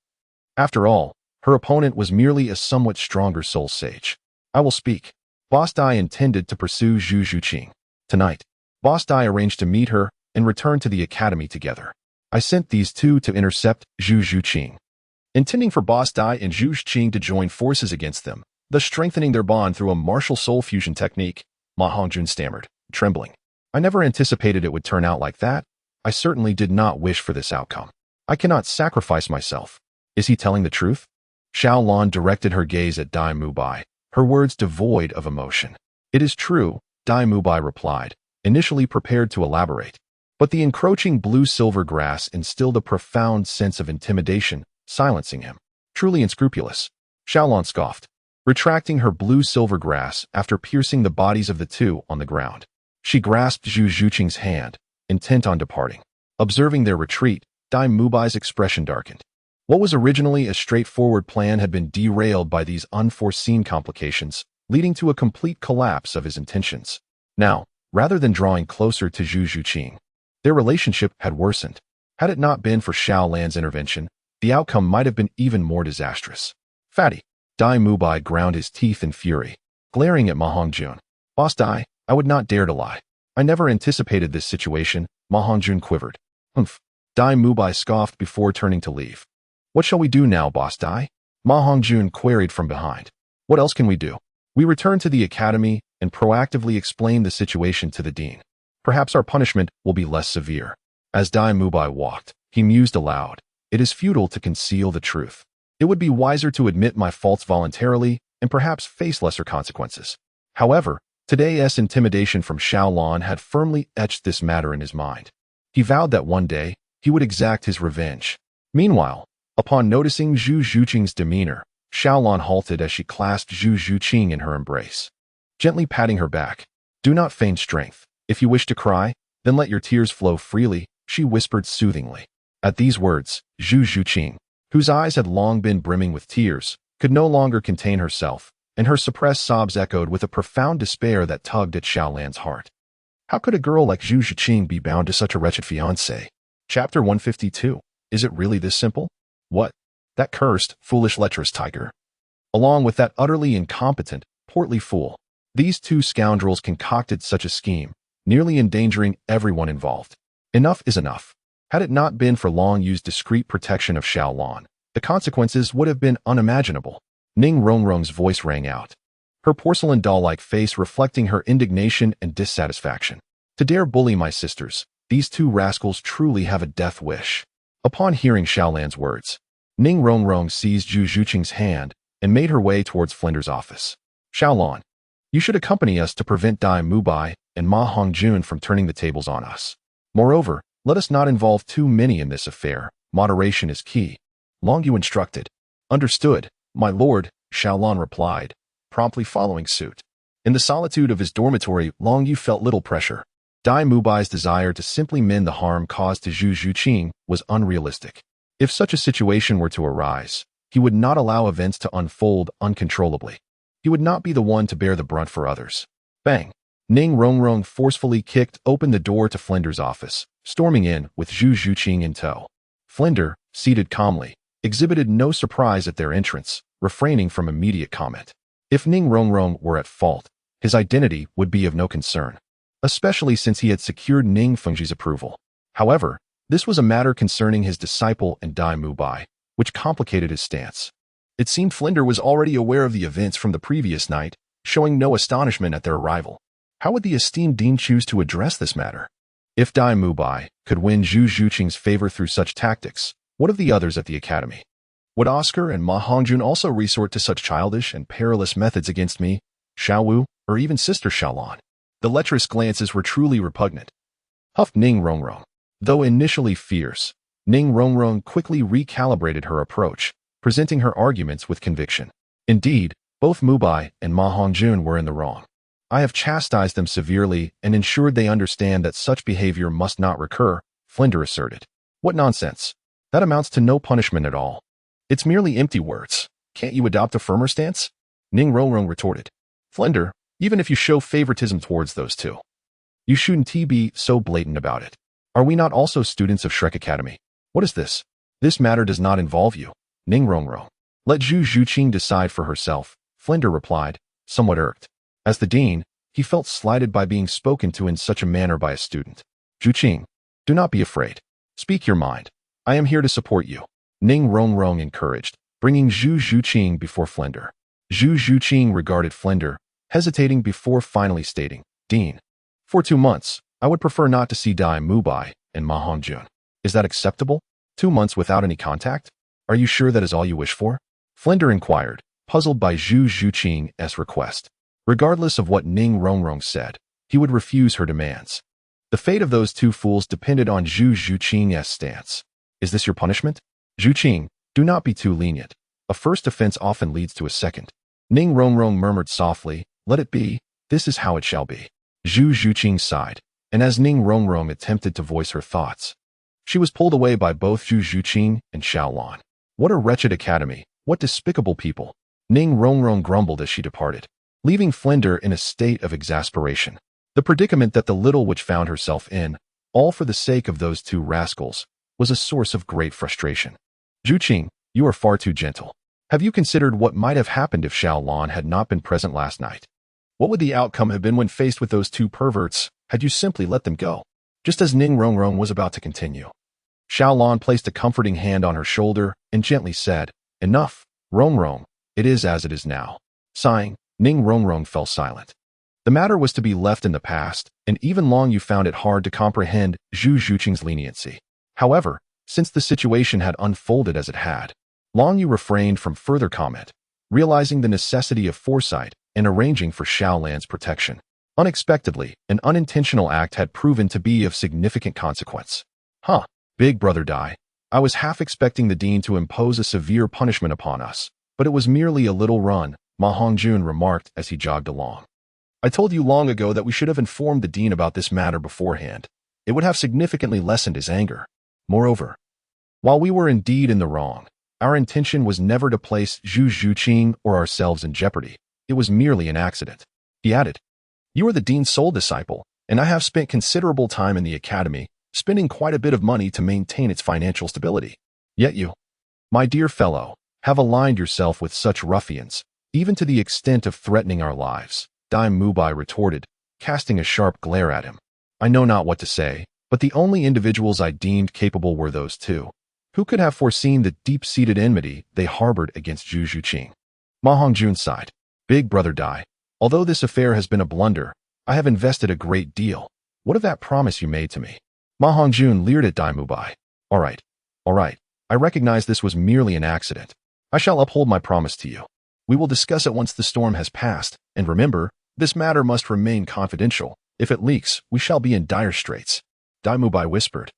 After all, her opponent was merely a somewhat stronger soul sage. I will speak. Boss Dai intended to pursue Zhu Zhuqing. Tonight, Boss Dai arranged to meet her and return to the academy together. I sent these two to intercept Zhu Zhuqing, intending for Boss Dai and Zhu Zhuqing to join forces against them, thus strengthening their bond through a martial soul fusion technique, Ma Hongjun stammered, trembling. I never anticipated it would turn out like that. I certainly did not wish for this outcome. I cannot sacrifice myself. Is he telling the truth? Xiaolan directed her gaze at Dai Mubai, her words devoid of emotion. It is true, Dai Mubai replied, initially prepared to elaborate. But the encroaching blue-silver grass instilled a profound sense of intimidation, silencing him. Truly unscrupulous. Xiaolan scoffed, retracting her blue-silver grass after piercing the bodies of the two on the ground. She grasped Zhu Zhuqing's hand, intent on departing. Observing their retreat, Dai Mubai's expression darkened. What was originally a straightforward plan had been derailed by these unforeseen complications, leading to a complete collapse of his intentions. Now, rather than drawing closer to Zhu Zhuqing, their relationship had worsened. Had it not been for Xiaolan's intervention, the outcome might have been even more disastrous. Fatty. Dai Mubai ground his teeth in fury, glaring at Ma Hongjun. Boss Dai, I would not dare to lie. I never anticipated this situation, Ma Hongjun quivered. Humph. Dai Mubai scoffed before turning to leave. What shall we do now, Boss Dai? Ma Hongjun queried from behind. What else can we do? We return to the academy and proactively explain the situation to the dean. Perhaps our punishment will be less severe. As Dai Mubai walked, he mused aloud. It is futile to conceal the truth. It would be wiser to admit my faults voluntarily and perhaps face lesser consequences. However, today's intimidation from Xiaolan had firmly etched this matter in his mind. He vowed that one day he would exact his revenge. Meanwhile, upon noticing Zhu Zhuqing's demeanor, Xiaolan halted as she clasped Zhu Zhuqing in her embrace. Gently patting her back, "Do not feign strength. If you wish to cry, then let your tears flow freely," she whispered soothingly. At these words, Zhu Zhuqing, whose eyes had long been brimming with tears, could no longer contain herself, and her suppressed sobs echoed with a profound despair that tugged at Xiaolan's heart. How could a girl like Zhu Zhuqing be bound to such a wretched fiancé? Chapter 152. Is it really this simple? What? That cursed, foolish lecherous tiger. Along with that utterly incompetent, portly fool, these two scoundrels concocted such a scheme, nearly endangering everyone involved. Enough is enough. Had it not been for long-used discreet protection of Xiaolan, the consequences would have been unimaginable. Ning Rongrong's voice rang out, her porcelain doll-like face reflecting her indignation and dissatisfaction. To dare bully my sisters, these two rascals truly have a death wish. Upon hearing Xiaolan's words, Ning Rongrong seized Zhu Zhuqing's hand and made her way towards Flinder's office. Xiaolan, you should accompany us to prevent Dai Mubai and Ma Hongjun from turning the tables on us. Moreover, let us not involve too many in this affair. Moderation is key. Long Yu instructed. Understood, my lord, Xiaolan replied, promptly following suit. In the solitude of his dormitory, Long Yu felt little pressure. Dai Mubai's desire to simply mend the harm caused to Zhu Zhuqing was unrealistic. If such a situation were to arise, he would not allow events to unfold uncontrollably. He would not be the one to bear the brunt for others. Bang! Ning Rongrong forcefully kicked open the door to Flinder's office, storming in with Zhu Zhuqing in tow. Flinder, seated calmly, exhibited no surprise at their entrance, refraining from immediate comment. If Ning Rongrong were at fault, his identity would be of no concern, especially since he had secured Ning Fengji's approval. However, this was a matter concerning his disciple and Dai Mubai, which complicated his stance. It seemed Flinder was already aware of the events from the previous night, showing no astonishment at their arrival. How would the esteemed dean choose to address this matter? If Dai Mubai could win Zhu Zhuqing's favor through such tactics, what of the others at the academy? Would Oscar and Ma Hongjun also resort to such childish and perilous methods against me, Xiaowu, or even Sister Xiaolan? The lecherous glances were truly repugnant. Huffed Ning Rongrong. Though initially fierce, Ning Rongrong quickly recalibrated her approach, presenting her arguments with conviction. Indeed, both Mubai and Ma Hongjun were in the wrong. I have chastised them severely and ensured they understand that such behavior must not recur, Flinder asserted. What nonsense. That amounts to no punishment at all. It's merely empty words. Can't you adopt a firmer stance? Ning Rongrong retorted. Flinder, even if you show favoritism towards those two, you shouldn't be so blatant about it. Are we not also students of Shrek Academy? What is this? This matter does not involve you, Ning Rongrong. Let Zhu Zhuqing decide for herself, Flinder replied, somewhat irked. As the dean, he felt slighted by being spoken to in such a manner by a student. Zhuqing, do not be afraid. Speak your mind. I am here to support you, Ning Rongrong encouraged, bringing Zhu Zhuqing before Flinder. Zhu Zhuqing regarded Flinder, hesitating before finally stating, Dean, for 2 months, I would prefer not to see Dai Mubai and Ma Hongjun. Is that acceptable? 2 months without any contact? Are you sure that is all you wish for? Flinder inquired, puzzled by Zhu Zhuqing's request. Regardless of what Ning Rongrong said, he would refuse her demands. The fate of those two fools depended on Zhu Zhuqing's stance. Is this your punishment? Zhuqing, do not be too lenient. A first offense often leads to a second. Ning Rongrong murmured softly, let it be, this is how it shall be. Zhu Zhuqing sighed, and as Ning Rongrong attempted to voice her thoughts, she was pulled away by both Zhu Zhuqing and Xiaolan. What a wretched academy, what despicable people. Ning Rongrong grumbled as she departed, leaving Flinder in a state of exasperation. The predicament that the little witch found herself in, all for the sake of those two rascals, was a source of great frustration. Zhuqing, you are far too gentle. Have you considered what might have happened if Xiaolan had not been present last night? What would the outcome have been when faced with those two perverts, had you simply let them go? Just as Ning Rongrong was about to continue, Xiaolan placed a comforting hand on her shoulder and gently said, "Enough, Rongrong, it is as it is now." Sighing, Ning Rongrong fell silent. The matter was to be left in the past, and even Long Yu found it hard to comprehend Zhu Zhuqing's leniency. However, since the situation had unfolded as it had, Long Yu refrained from further comment, realizing the necessity of foresight and arranging for Xiaolan's protection. Unexpectedly, an unintentional act had proven to be of significant consequence. Big Brother Dai, I was half expecting the dean to impose a severe punishment upon us, but it was merely a little run, Ma Hongjun remarked as he jogged along. I told you long ago that we should have informed the dean about this matter beforehand. It would have significantly lessened his anger. Moreover, while we were indeed in the wrong, our intention was never to place Zhu Zhuqing or ourselves in jeopardy. It was merely an accident. He added, You are the dean's sole disciple, and I have spent considerable time in the academy, spending quite a bit of money to maintain its financial stability. Yet you, my dear fellow, have aligned yourself with such ruffians, even to the extent of threatening our lives, Dai Mubai retorted, casting a sharp glare at him. I know not what to say, but the only individuals I deemed capable were those two. Who could have foreseen the deep-seated enmity they harbored against Zhu Zhuqing? Ma Hongjun sighed. Big Brother Dai, although this affair has been a blunder, I have invested a great deal. What of that promise you made to me? Ma Hongjun leered at Dai Mubai. All right. I recognize this was merely an accident. I shall uphold my promise to you. We will discuss it once the storm has passed, and remember, this matter must remain confidential. If it leaks, we shall be in dire straits. Dai Mubai whispered,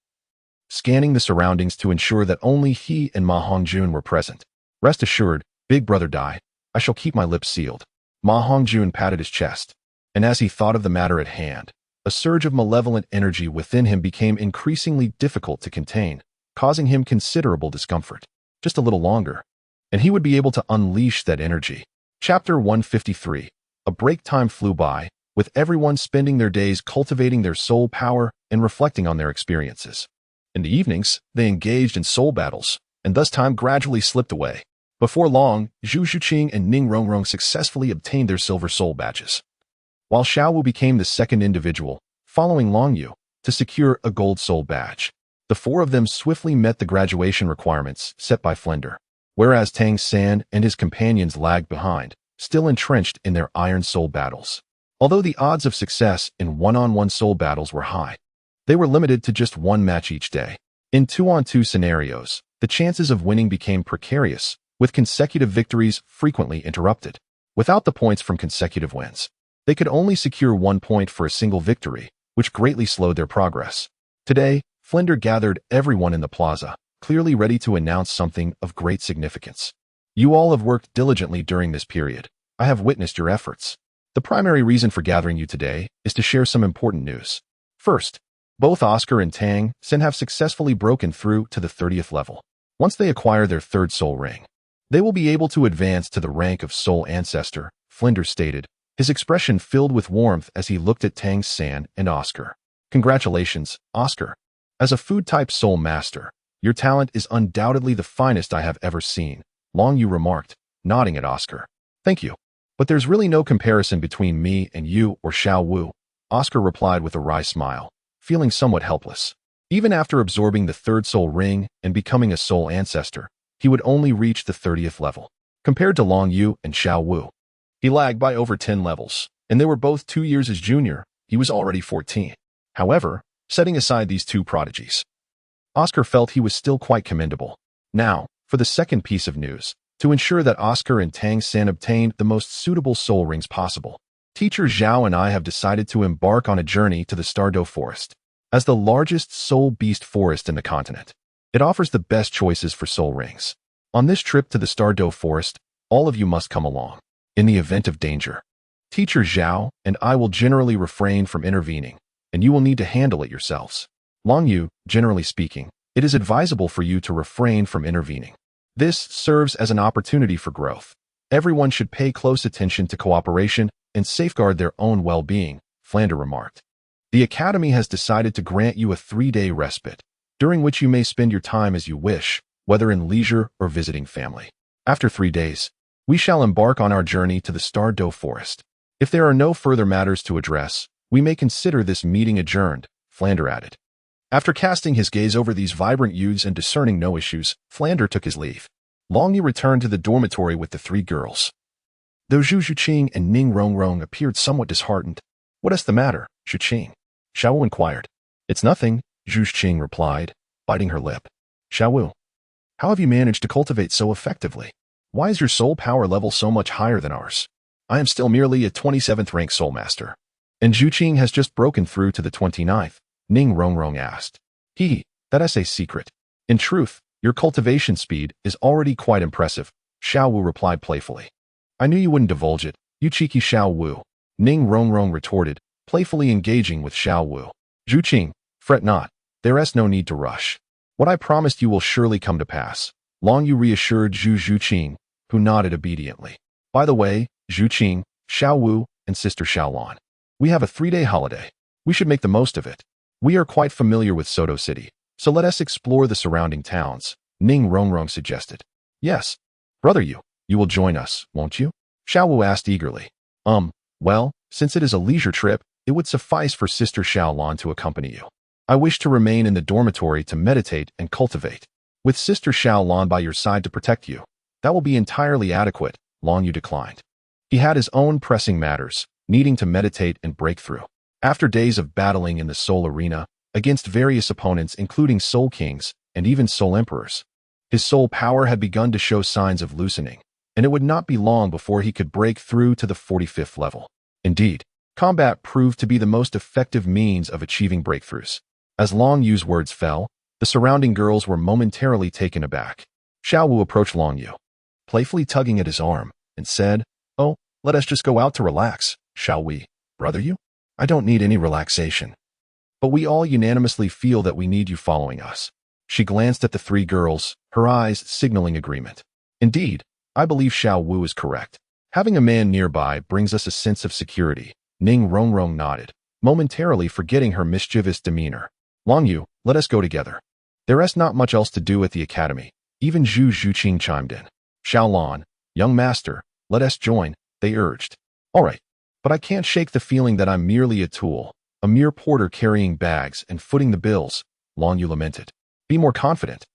scanning the surroundings to ensure that only he and Ma Hongjun were present. Rest assured, Big Brother Dai, I shall keep my lips sealed. Ma Hongjun patted his chest, and as he thought of the matter at hand, a surge of malevolent energy within him became increasingly difficult to contain, causing him considerable discomfort. Just a little longer, and he would be able to unleash that energy. Chapter 153. A break time flew by, with everyone spending their days cultivating their soul power and reflecting on their experiences. In the evenings, they engaged in soul battles, and thus time gradually slipped away. Before long, Zhu Zhuqing and Ning Rongrong successfully obtained their silver soul badges, while Xiaowu became the second individual, following Long Yu, to secure a gold soul badge. The four of them swiftly met the graduation requirements set by Flender, whereas Tang San and his companions lagged behind, still entrenched in their iron soul battles. Although the odds of success in one-on-one soul battles were high, they were limited to just one match each day. In two-on-two scenarios, the chances of winning became precarious, with consecutive victories frequently interrupted. Without the points from consecutive wins, they could only secure 1 point for a single victory, which greatly slowed their progress. Today, Flender gathered everyone in the plaza, clearly ready to announce something of great significance. You all have worked diligently during this period. I have witnessed your efforts. The primary reason for gathering you today is to share some important news. First, both Oscar and Tang San have successfully broken through to the 30th level. Once they acquire their third soul ring, they will be able to advance to the rank of soul ancestor, Flender stated, his expression filled with warmth as he looked at Tang San and Oscar. Congratulations, Oscar. As a food-type soul master, your talent is undoubtedly the finest I have ever seen, Long Yu remarked, nodding at Oscar. Thank you. But there's really no comparison between me and you or Xiao Wu, Oscar replied with a wry smile, feeling somewhat helpless. Even after absorbing the third soul ring and becoming a soul ancestor, he would only reach the 30th level. Compared to Long Yu and Xiao Wu, he lagged by over 10 levels, and they were both 2 years his junior. He was already 14. However, setting aside these two prodigies, Oscar felt he was still quite commendable. Now, for the second piece of news, to ensure that Oscar and Tang San obtained the most suitable soul rings possible, Teacher Zhao and I have decided to embark on a journey to the Stardow Forest. As the largest soul beast forest in the continent, it offers the best choices for soul rings. On this trip to the Stardow Forest, all of you must come along. In the event of danger, Teacher Zhao and I will generally refrain from intervening, and you will need to handle it yourselves. Long Yu, generally speaking, it is advisable for you to refrain from intervening. This serves as an opportunity for growth. Everyone should pay close attention to cooperation and safeguard their own well-being, Flander remarked. The Academy has decided to grant you a 3-day respite, during which you may spend your time as you wish, whether in leisure or visiting family. After 3 days, we shall embark on our journey to the Stardow Forest. If there are no further matters to address, we may consider this meeting adjourned, Flander added. After casting his gaze over these vibrant youths and discerning no issues, Flander took his leave. Long Yu returned to the dormitory with the three girls. Though Zhu Zhuqing and Ning Rongrong appeared somewhat disheartened. "What is the matter, Zhuqing?" Xiao inquired. "It's nothing," Zhu Zhuqing replied, biting her lip. "Xiao, how have you managed to cultivate so effectively? Why is your soul power level so much higher than ours? I am still merely a 27th rank soul master. And Zhuqing has just broken through to the 29th, Ning Rongrong asked. That's a secret. In truth, your cultivation speed is already quite impressive, Xiao Wu replied playfully. I knew you wouldn't divulge it, you cheeky Xiao Wu, Ning Rongrong retorted, playfully engaging with Xiao Wu. Zhuqing, fret not, there is no need to rush. What I promised you will surely come to pass. Long Yu reassured Zhu Zhuqing, who nodded obediently. By the way, Zhuqing, Xiao Wu, and Sister Xiaolan, we have a 3-day holiday. We should make the most of it. We are quite familiar with Soto City, so let us explore the surrounding towns, Ning Rongrong suggested. Yes, brother you will join us, won't you? Xiao Wu asked eagerly. Well, since it is a leisure trip, it would suffice for Sister Xiaolan to accompany you. I wish to remain in the dormitory to meditate and cultivate. With Sister Xiaolan by your side to protect you, that will be entirely adequate, Long Yu declined. He had his own pressing matters, needing to meditate and break through. After days of battling in the soul arena, against various opponents including soul kings and even soul emperors, his soul power had begun to show signs of loosening, and it would not be long before he could break through to the 45th level. Indeed, combat proved to be the most effective means of achieving breakthroughs. As Long Yu's words fell, the surrounding girls were momentarily taken aback. Xiao Wu approached Long Yu, playfully tugging at his arm, and said, "Oh, let us just go out to relax, shall we, brother you? I don't need any relaxation. But we all unanimously feel that we need you following us." She glanced at the three girls, her eyes signaling agreement. Indeed, I believe Xiao Wu is correct. Having a man nearby brings us a sense of security. Ning Rongrong nodded, momentarily forgetting her mischievous demeanor. Long Yu, let us go together. There is not much else to do at the academy. Even Zhu Zhuqing chimed in. Xiaolan, young master, let us join, they urged. All right, but I can't shake the feeling that I'm merely a tool, a mere porter carrying bags and footing the bills, Long Yu lamented. Be more confident.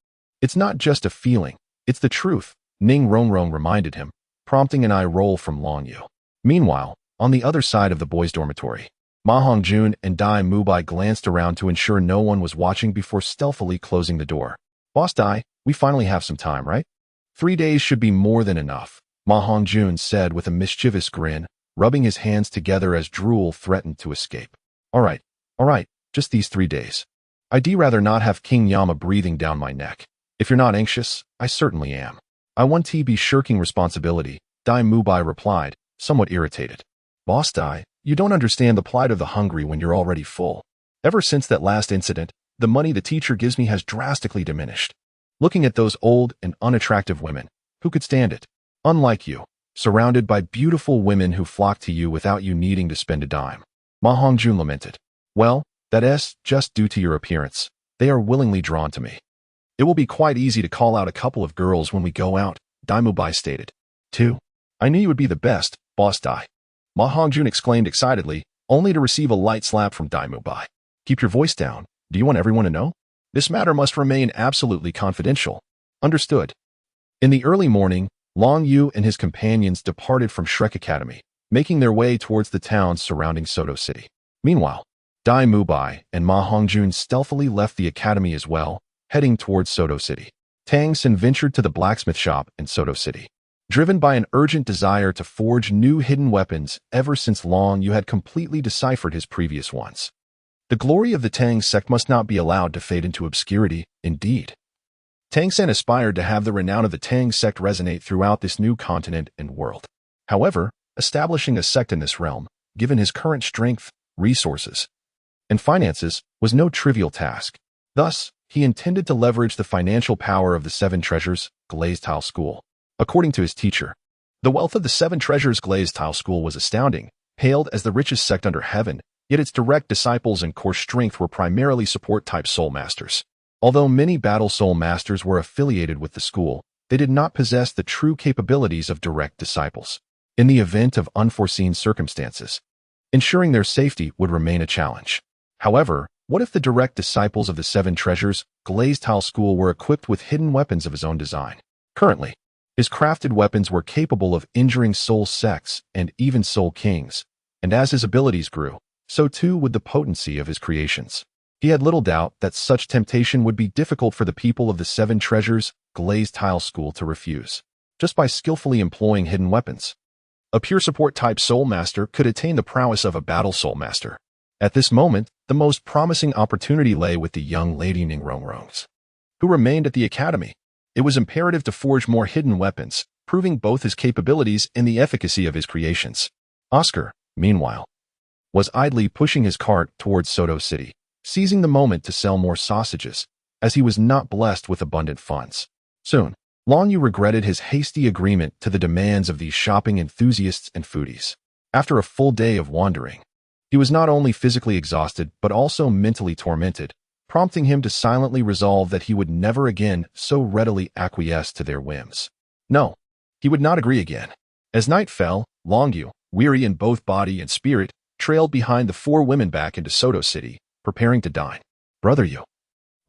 It's not just a feeling, it's the truth, Ning Rongrong reminded him, prompting an eye roll from Long Yu. Meanwhile, on the other side of the boys' dormitory, Ma Hongjun and Dai Mubai glanced around to ensure no one was watching before stealthily closing the door. Boss Dai, we finally have some time, right? 3 days should be more than enough, Ma Hongjun said with a mischievous grin, rubbing his hands together as drool threatened to escape. All right, just these 3 days. I'd rather not have King Yama breathing down my neck. If you're not anxious, I certainly am. I want to be shirking responsibility, Dai Mubai replied, somewhat irritated. Boss Dai, you don't understand the plight of the hungry when you're already full. Ever since that last incident, the money the teacher gives me has drastically diminished. Looking at those old and unattractive women, who could stand it? Unlike you, surrounded by beautiful women who flock to you without you needing to spend a dime. Ma Hongjun lamented. Well, that is just due to your appearance. They are willingly drawn to me. It will be quite easy to call out a couple of girls when we go out, Dai Mubai stated. 2. I knew you would be the best, Boss Dai. Ma Hongjun exclaimed excitedly, only to receive a light slap from Dai Mubai. Keep your voice down. Do you want everyone to know? This matter must remain absolutely confidential. Understood. In the early morning, Long Yu and his companions departed from Shrek Academy, making their way towards the towns surrounding Soto City. Meanwhile, Dai Mubai and Ma Hongjun stealthily left the academy as well, heading towards Soto City. Tang San ventured to the blacksmith shop in Soto City. Driven by an urgent desire to forge new hidden weapons ever since Long Yu had completely deciphered his previous ones. The glory of the Tang sect must not be allowed to fade into obscurity, indeed. Tang San aspired to have the renown of the Tang sect resonate throughout this new continent and world. However, establishing a sect in this realm, given his current strength, resources, and finances, was no trivial task. Thus, he intended to leverage the financial power of the Seven Treasures Glazed Tile School. According to his teacher, the wealth of the Seven Treasures Glazed Tile School was astounding, hailed as the richest sect under heaven, yet its direct disciples and core strength were primarily support-type soul masters. Although many battle soul masters were affiliated with the school, they did not possess the true capabilities of direct disciples. In the event of unforeseen circumstances, ensuring their safety would remain a challenge. However, What if the direct disciples of the Seven Treasures, Golden Tao school were equipped with hidden weapons of his own design? Currently, his crafted weapons were capable of injuring soul sects and even soul kings, and as his abilities grew, so too would the potency of his creations. He had little doubt that such temptation would be difficult for the people of the Seven Treasures, Golden Tao school to refuse, just by skillfully employing hidden weapons. A pure support-type soul master could attain the prowess of a battle soul master. At this moment, the most promising opportunity lay with the young lady Ning Rongrong, who remained at the academy. It was imperative to forge more hidden weapons, proving both his capabilities and the efficacy of his creations. Oscar, meanwhile, was idly pushing his cart towards Soto City, seizing the moment to sell more sausages, as he was not blessed with abundant funds. Soon, Long Yu regretted his hasty agreement to the demands of these shopping enthusiasts and foodies. After a full day of wandering, he was not only physically exhausted but also mentally tormented, prompting him to silently resolve that he would never again so readily acquiesce to their whims. No, he would not agree again. As night fell, Long Yu, weary in both body and spirit, trailed behind the four women back into Soto City, preparing to dine. "Brother Yu,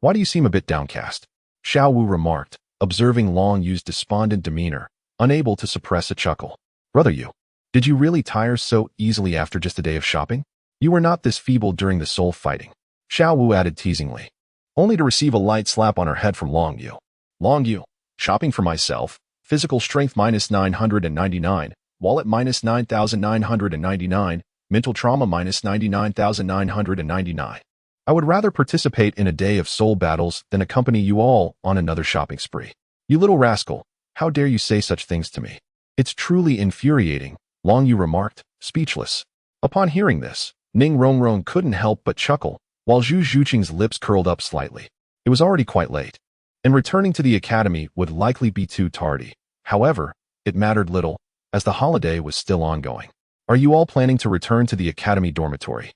why do you seem a bit downcast?" Xiao Wu remarked, observing Long Yu's despondent demeanor, unable to suppress a chuckle. "Brother Yu, did you really tire so easily after just a day of shopping? You were not this feeble during the soul fighting," Xiao Wu added teasingly, only to receive a light slap on her head from Long Yu. "Long Yu, shopping for myself, physical strength minus 999, wallet minus 9,999, mental trauma minus 99,999. I would rather participate in a day of soul battles than accompany you all on another shopping spree. You little rascal, how dare you say such things to me? It's truly infuriating," Long Yu remarked, speechless. Upon hearing this, Ning Rongrong couldn't help but chuckle, while Zhu Zhuqing's lips curled up slightly. It was already quite late, and returning to the academy would likely be too tardy. However, it mattered little, as the holiday was still ongoing. "Are you all planning to return to the academy dormitory?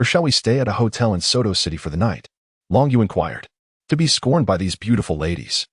Or shall we stay at a hotel in Soto City for the night?" Long Yu inquired. "To be scorned by these beautiful ladies.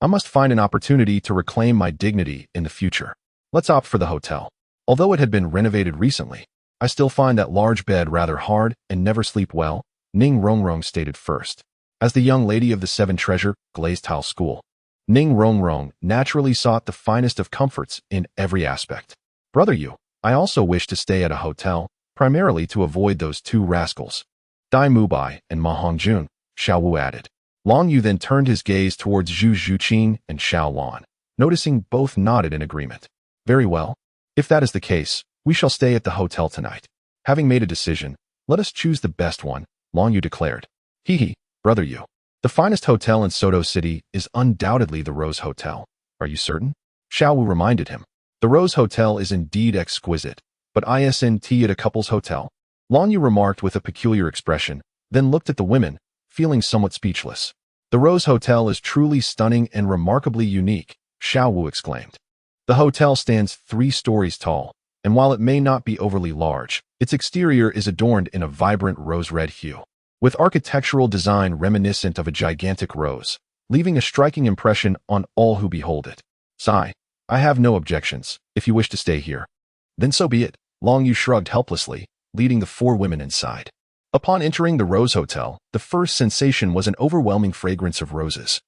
I must find an opportunity to reclaim my dignity in the future. Let's opt for the hotel. Although it had been renovated recently, I still find that large bed rather hard and never sleep well," Ning Rongrong stated first. As the young lady of the Seven Treasure, Golden Tao school, Ning Rongrong naturally sought the finest of comforts in every aspect. "Brother Yu, I also wish to stay at a hotel, primarily to avoid those two rascals, Dai Mubai and Ma Hongjun," Xiao Wu added. Long Yu then turned his gaze towards Zhu Zhuqing and Xiao Lan, noticing both nodded in agreement. "Very well. If that is the case, we shall stay at the hotel tonight. Having made a decision, let us choose the best one," Long Yu declared. "Hee, Brother Yu. The finest hotel in Soto City is undoubtedly the Rose Hotel. Are you certain?" Xiao Wu reminded him. "The Rose Hotel is indeed exquisite, but isn't it a couple's hotel?" Long Yu remarked with a peculiar expression, then looked at the women, feeling somewhat speechless. "The Rose Hotel is truly stunning and remarkably unique," Xiao Wu exclaimed. "The hotel stands 3 stories tall, and while it may not be overly large, its exterior is adorned in a vibrant rose-red hue, with architectural design reminiscent of a gigantic rose, leaving a striking impression on all who behold it. Sigh, I have no objections, if you wish to stay here." "Then so be it," Long Yu shrugged helplessly, leading the 4 women inside. Upon entering the Rose Hotel, the first sensation was an overwhelming fragrance of roses.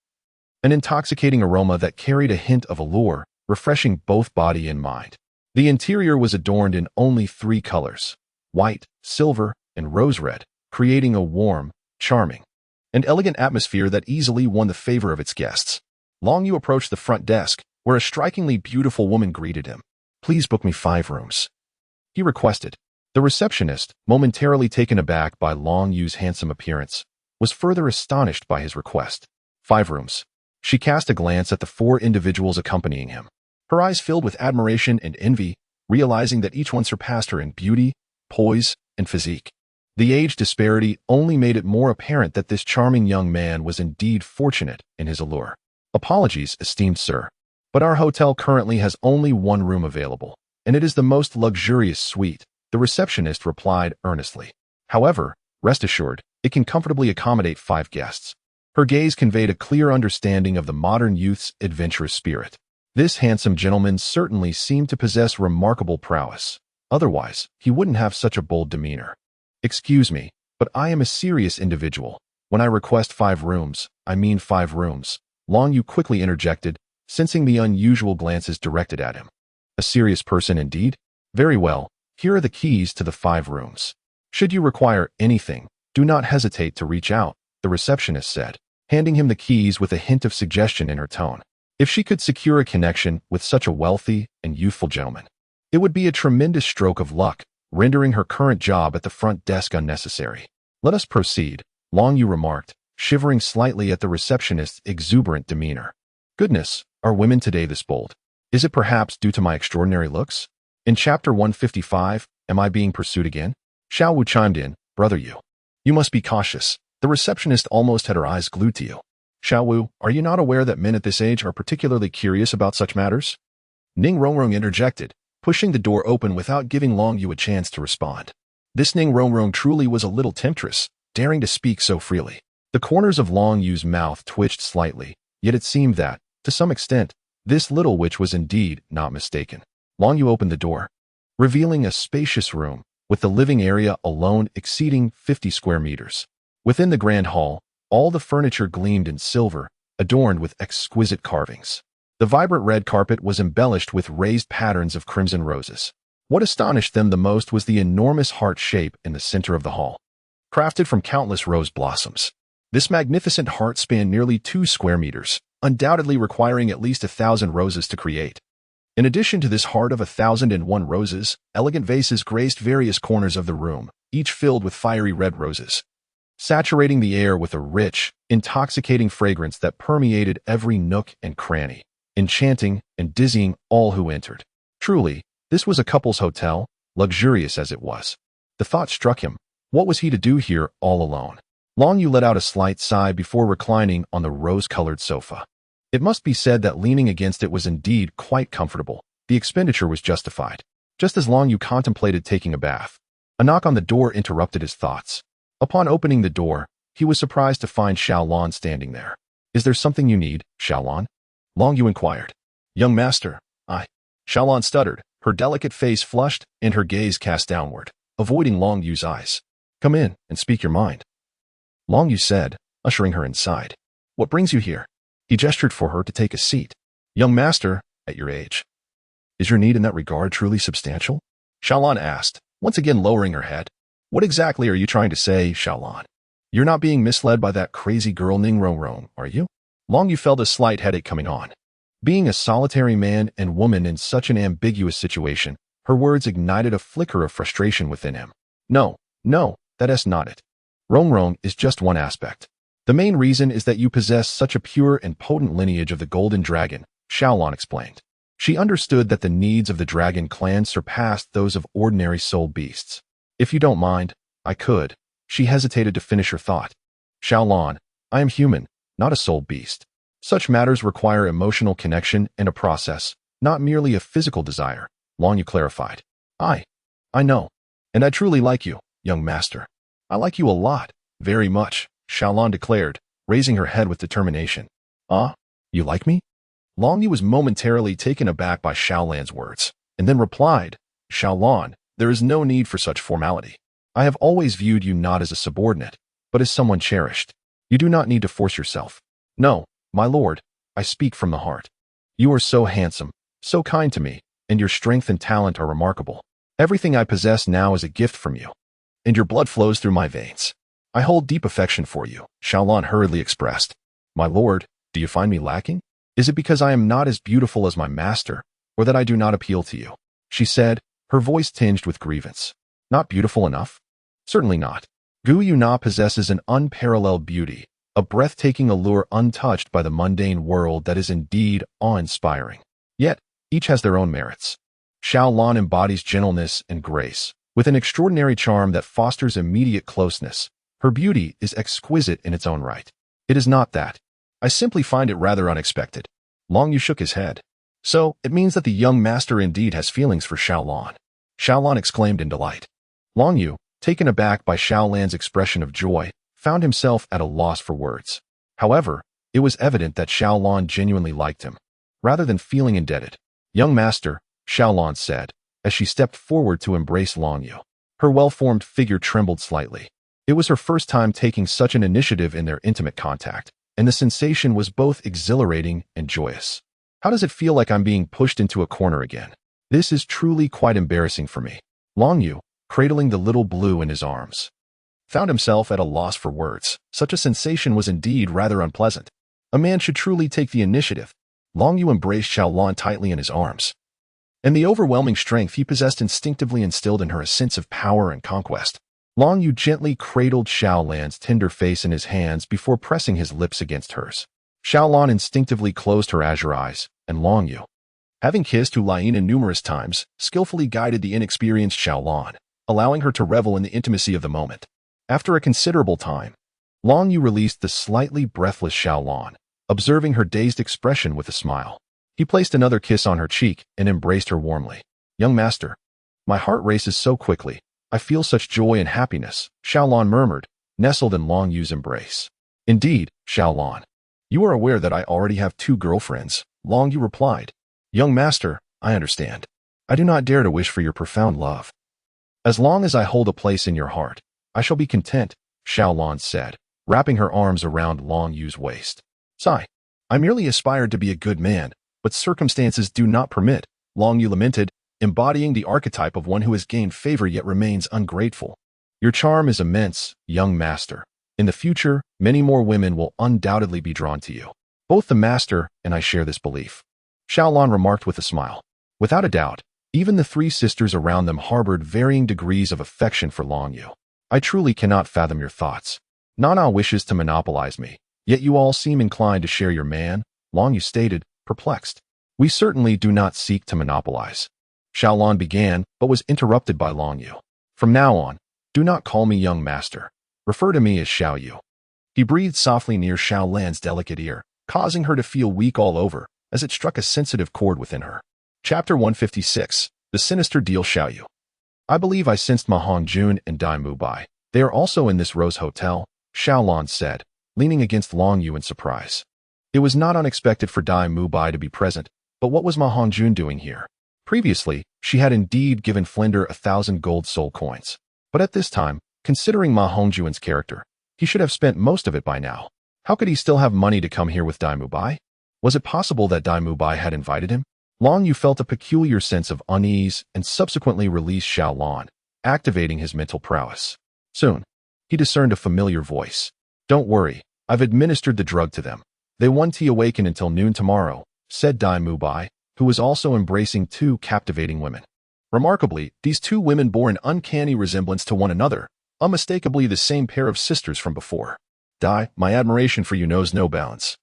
An intoxicating aroma that carried a hint of allure, refreshing both body and mind. The interior was adorned in only 3 colors, white, silver, and rose red, creating a warm, charming, and elegant atmosphere that easily won the favor of its guests. Long Yu approached the front desk, where a strikingly beautiful woman greeted him. "Please book me 5 rooms," he requested. The receptionist, momentarily taken aback by Long Yu's handsome appearance, was further astonished by his request. 5 rooms. She cast a glance at the 4 individuals accompanying him. Her eyes filled with admiration and envy, realizing that each one surpassed her in beauty, poise, and physique. The age disparity only made it more apparent that this charming young man was indeed fortunate in his allure. "Apologies, esteemed sir, but our hotel currently has only 1 room available, and it is the most luxurious suite," the receptionist replied earnestly. "However, rest assured, it can comfortably accommodate 5 guests." Her gaze conveyed a clear understanding of the modern youth's adventurous spirit. This handsome gentleman certainly seemed to possess remarkable prowess. Otherwise, he wouldn't have such a bold demeanor. "Excuse me, But I am a serious individual. When I request 5 rooms, I mean 5 rooms. Long Yu quickly interjected, sensing the unusual glances directed at him. A serious person indeed? Very well, here are the keys to the 5 rooms. Should you require anything, do not hesitate to reach out, the receptionist said, handing him the keys with a hint of suggestion in her tone. If she could secure a connection with such a wealthy and youthful gentleman, it would be a tremendous stroke of luck, rendering her current job at the front desk unnecessary. Let us proceed, Long Yu remarked, shivering slightly at the receptionist's exuberant demeanor. Goodness, are women today this bold? Is it perhaps due to my extraordinary looks? In chapter 155, am I being pursued again? Xiao Wu chimed in, Brother Yu. You must be cautious. The receptionist almost had her eyes glued to you. Xiao Wu, are you not aware that men at this age are particularly curious about such matters? Ning Rongrong interjected, pushing the door open without giving Long Yu a chance to respond. This Ning Rongrong truly was a little temptress, daring to speak so freely. The corners of Long Yu's mouth twitched slightly, yet it seemed that, to some extent, this little witch was indeed not mistaken. Long Yu opened the door, revealing a spacious room, with the living area alone exceeding 50 square meters. Within the grand hall, all the furniture gleamed in silver, adorned with exquisite carvings. The vibrant red carpet was embellished with raised patterns of crimson roses. What astonished them the most was the enormous heart shape in the center of the hall, crafted from countless rose blossoms. This magnificent heart spanned nearly 2 square meters, undoubtedly requiring at least 1,000 roses to create. In addition to this heart of 1,001 roses, elegant vases graced various corners of the room, each filled with fiery red roses, saturating the air with a rich, intoxicating fragrance that permeated every nook and cranny, enchanting and dizzying all who entered. Truly, this was a couple's hotel, luxurious as it was. The thought struck him, what was he to do here all alone? Long Yu let out a slight sigh before reclining on the rose-colored sofa. It must be said that leaning against it was indeed quite comfortable. The expenditure was justified. Just as Long Yu contemplated taking a bath, a knock on the door interrupted his thoughts. Upon opening the door, he was surprised to find Xiaolan standing there. Is there something you need, Xiaolan? Long Yu inquired. Young master, Xiaolan stuttered, her delicate face flushed and her gaze cast downward, avoiding Long Yu's eyes. Come in and speak your mind, Long Yu said, ushering her inside. What brings you here? He gestured for her to take a seat. Young master, at your age, is your need in that regard truly substantial? Xiaolan asked, once again lowering her head. What exactly are you trying to say, Xiaolan? You're not being misled by that crazy girl Ning Rongrong, are you? Long Yu felt a slight headache coming on. Being a solitary man and woman in such an ambiguous situation, her words ignited a flicker of frustration within him. No, that's not it. Rongrong is just one aspect. The main reason is that you possess such a pure and potent lineage of the Golden Dragon, Xiaolan explained. She understood that the needs of the dragon clan surpassed those of ordinary soul beasts. If you don't mind, I could. She hesitated to finish her thought. Xiaolan, I am human, not a soul beast. Such matters require emotional connection and a process, not merely a physical desire, Long Yu clarified. I know. And I truly like you, young master. I like you a lot, very much, Xiaolan declared, raising her head with determination. You like me? Long Yu was momentarily taken aback by Xiaolan's words, and then replied, Xiaolan, there is no need for such formality. I have always viewed you not as a subordinate, but as someone cherished. You do not need to force yourself. No, my lord, I speak from the heart. You are so handsome, so kind to me, and your strength and talent are remarkable. Everything I possess now is a gift from you, and your blood flows through my veins. I hold deep affection for you, Xiaolan hurriedly expressed. My lord, do you find me lacking? Is it because I am not as beautiful as my master, or that I do not appeal to you? She said, her voice tinged with grievance. Not beautiful enough? Certainly not. Gu Yuna possesses an unparalleled beauty, a breathtaking allure untouched by the mundane world that is indeed awe-inspiring. Yet, each has their own merits. Xiaolan embodies gentleness and grace, with an extraordinary charm that fosters immediate closeness. Her beauty is exquisite in its own right. It is not that. I simply find it rather unexpected. Long Yu shook his head. So, it means that the young master indeed has feelings for Xiaolan. Xiaolan exclaimed in delight. Long Yu, taken aback by Xiaolan's expression of joy, found himself at a loss for words. However, it was evident that Xiaolan genuinely liked him, rather than feeling indebted. Young master, Xiaolan said, as she stepped forward to embrace Long Yu. Her well-formed figure trembled slightly. It was her first time taking such an initiative in their intimate contact, and the sensation was both exhilarating and joyous. How does it feel like I'm being pushed into a corner again? This is truly quite embarrassing for me. Long Yu, cradling the little blue in his arms, found himself at a loss for words. Such a sensation was indeed rather unpleasant. A man should truly take the initiative. Long Yu embraced Xiaolan tightly in his arms, and the overwhelming strength he possessed instinctively instilled in her a sense of power and conquest. Long Yu gently cradled Xiaolan's tender face in his hands before pressing his lips against hers. Xiaolan instinctively closed her azure eyes, and Long Yu, having kissed Hu Lien numerous times, skillfully guided the inexperienced Xiaolan, allowing her to revel in the intimacy of the moment. After a considerable time, Long Yu released the slightly breathless Xiaolan, observing her dazed expression with a smile. He placed another kiss on her cheek and embraced her warmly. "Young master, my heart races so quickly. I feel such joy and happiness," Xiaolan murmured, nestled in Long Yu's embrace. "Indeed, Xiaolan. You are aware that I already have 2 girlfriends," Long Yu replied. "Young master, I understand. I do not dare to wish for your profound love. As long as I hold a place in your heart, I shall be content," Xiaolan said, wrapping her arms around Long Yu's waist. "Sigh. I merely aspired to be a good man, but circumstances do not permit," Long Yu lamented, embodying the archetype of one who has gained favor yet remains ungrateful. "Your charm is immense, young master. In the future, many more women will undoubtedly be drawn to you. Both the master and I share this belief," Xiaolan remarked with a smile. Without a doubt, even the 3 sisters around them harbored varying degrees of affection for Long Yu. "I truly cannot fathom your thoughts. Nana wishes to monopolize me, yet you all seem inclined to share your man," Long Yu stated, perplexed. "We certainly do not seek to monopolize," Xiaolan began, but was interrupted by Long Yu. "From now on, do not call me young master. Refer to me as Xiao Yu." He breathed softly near Xiaolan's delicate ear, causing her to feel weak all over, as it struck a sensitive chord within her. Chapter 156. The Sinister Deal. Xiao Yu. "I believe I sensed Ma Hongjun and Dai Mubai. They are also in this Rose Hotel," Xiaolan said, leaning against Long Yu in surprise. It was not unexpected for Dai Mubai to be present, but what was Ma Hongjun doing here? Previously, she had indeed given Flinder 1,000 gold soul coins. But at this time, considering Ma Hongjun's character, he should have spent most of it by now. How could he still have money to come here with Dai Mubai? Was it possible that Dai Mubai had invited him? Long Yu felt a peculiar sense of unease and subsequently released Xiaolan, activating his mental prowess. Soon, he discerned a familiar voice. "Don't worry, I've administered the drug to them. They won't awaken until noon tomorrow," said Dai Mubai, who was also embracing 2 captivating women. Remarkably, these 2 women bore an uncanny resemblance to one another, unmistakably the same pair of sisters from before. "Dai, my admiration for you knows no bounds.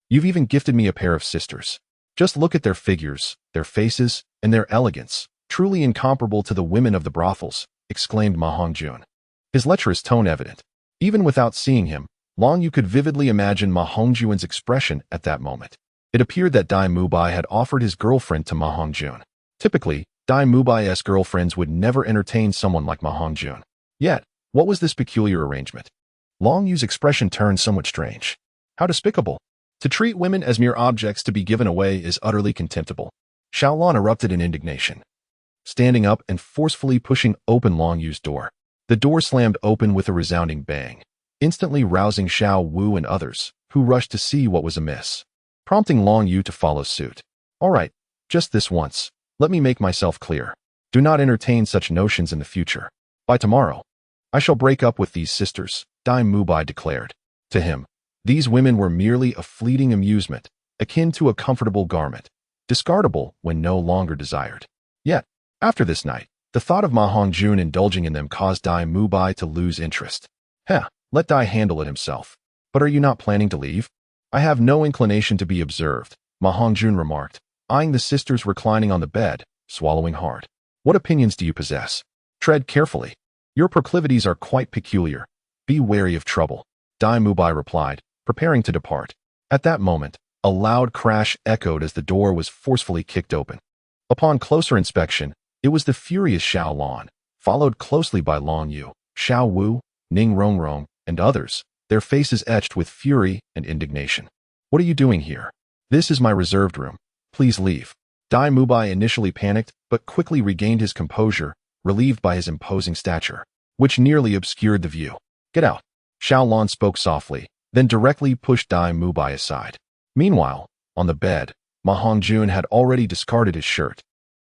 You've even gifted me a pair of sisters. Just look at their figures, their faces, and their elegance, truly incomparable to the women of the brothels," exclaimed Ma Hongjun, his lecherous tone evident. Even without seeing him, Long Yu could vividly imagine Ma Hongjun's expression at that moment. It appeared that Dai Mubai had offered his girlfriend to Ma Hongjun. Typically, Dai Mubai's girlfriends would never entertain someone like Ma Hongjun. Yet, what was this peculiar arrangement? Long Yu's expression turned somewhat strange. How despicable! To treat women as mere objects to be given away is utterly contemptible. Xiaolan erupted in indignation, standing up and forcefully pushing open Long Yu's door. The door slammed open with a resounding bang, instantly rousing Xiao Wu and others, who rushed to see what was amiss, prompting Long Yu to follow suit. "All right, just this once. Let me make myself clear. Do not entertain such notions in the future. By tomorrow, I shall break up with these sisters," Dai Mubai declared. To him, these women were merely a fleeting amusement, akin to a comfortable garment, discardable when no longer desired. Yet, after this night, the thought of Ma Hongjun indulging in them caused Dai Mubai to lose interest. Let Dai handle it himself. "But are you not planning to leave?" "I have no inclination to be observed," Ma Hongjun remarked, eyeing the sisters reclining on the bed, swallowing hard. "What opinions do you possess? Tread carefully. Your proclivities are quite peculiar. Be wary of trouble," Dai Mubai replied, preparing to depart. At that moment, a loud crash echoed as the door was forcefully kicked open. Upon closer inspection, it was the furious Xiaolan, followed closely by Long Yu, Xiao Wu, Ning Rongrong, and others, their faces etched with fury and indignation. "What are you doing here? This is my reserved room. Please leave." Dai Mubai initially panicked, but quickly regained his composure, relieved by his imposing stature, which nearly obscured the view. Get out. Xiaolan spoke softly, then directly pushed Dai Mubai aside. Meanwhile, on the bed, Ma Hongjun had already discarded his shirt,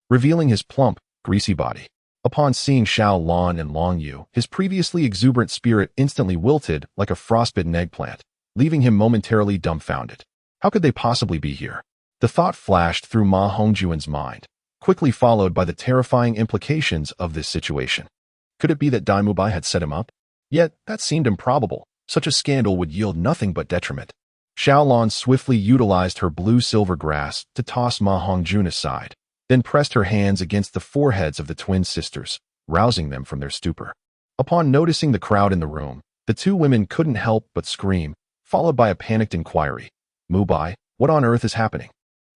revealing his plump, greasy body. Upon seeing Xiaolan and Long Yu, his previously exuberant spirit instantly wilted like a frostbitten eggplant, leaving him momentarily dumbfounded. How could they possibly be here? The thought flashed through Ma Hongjun's mind, quickly followed by the terrifying implications of this situation. Could it be that Dai Mubai had set him up? Yet, that seemed improbable. Such a scandal would yield nothing but detriment. Xiaolan swiftly utilized her blue-silver grasp to toss Ma Hongjun aside, then pressed her hands against the foreheads of the twin sisters, rousing them from their stupor. Upon noticing the crowd in the room, the two women couldn't help but scream, followed by a panicked inquiry. Mubai, what on earth is happening?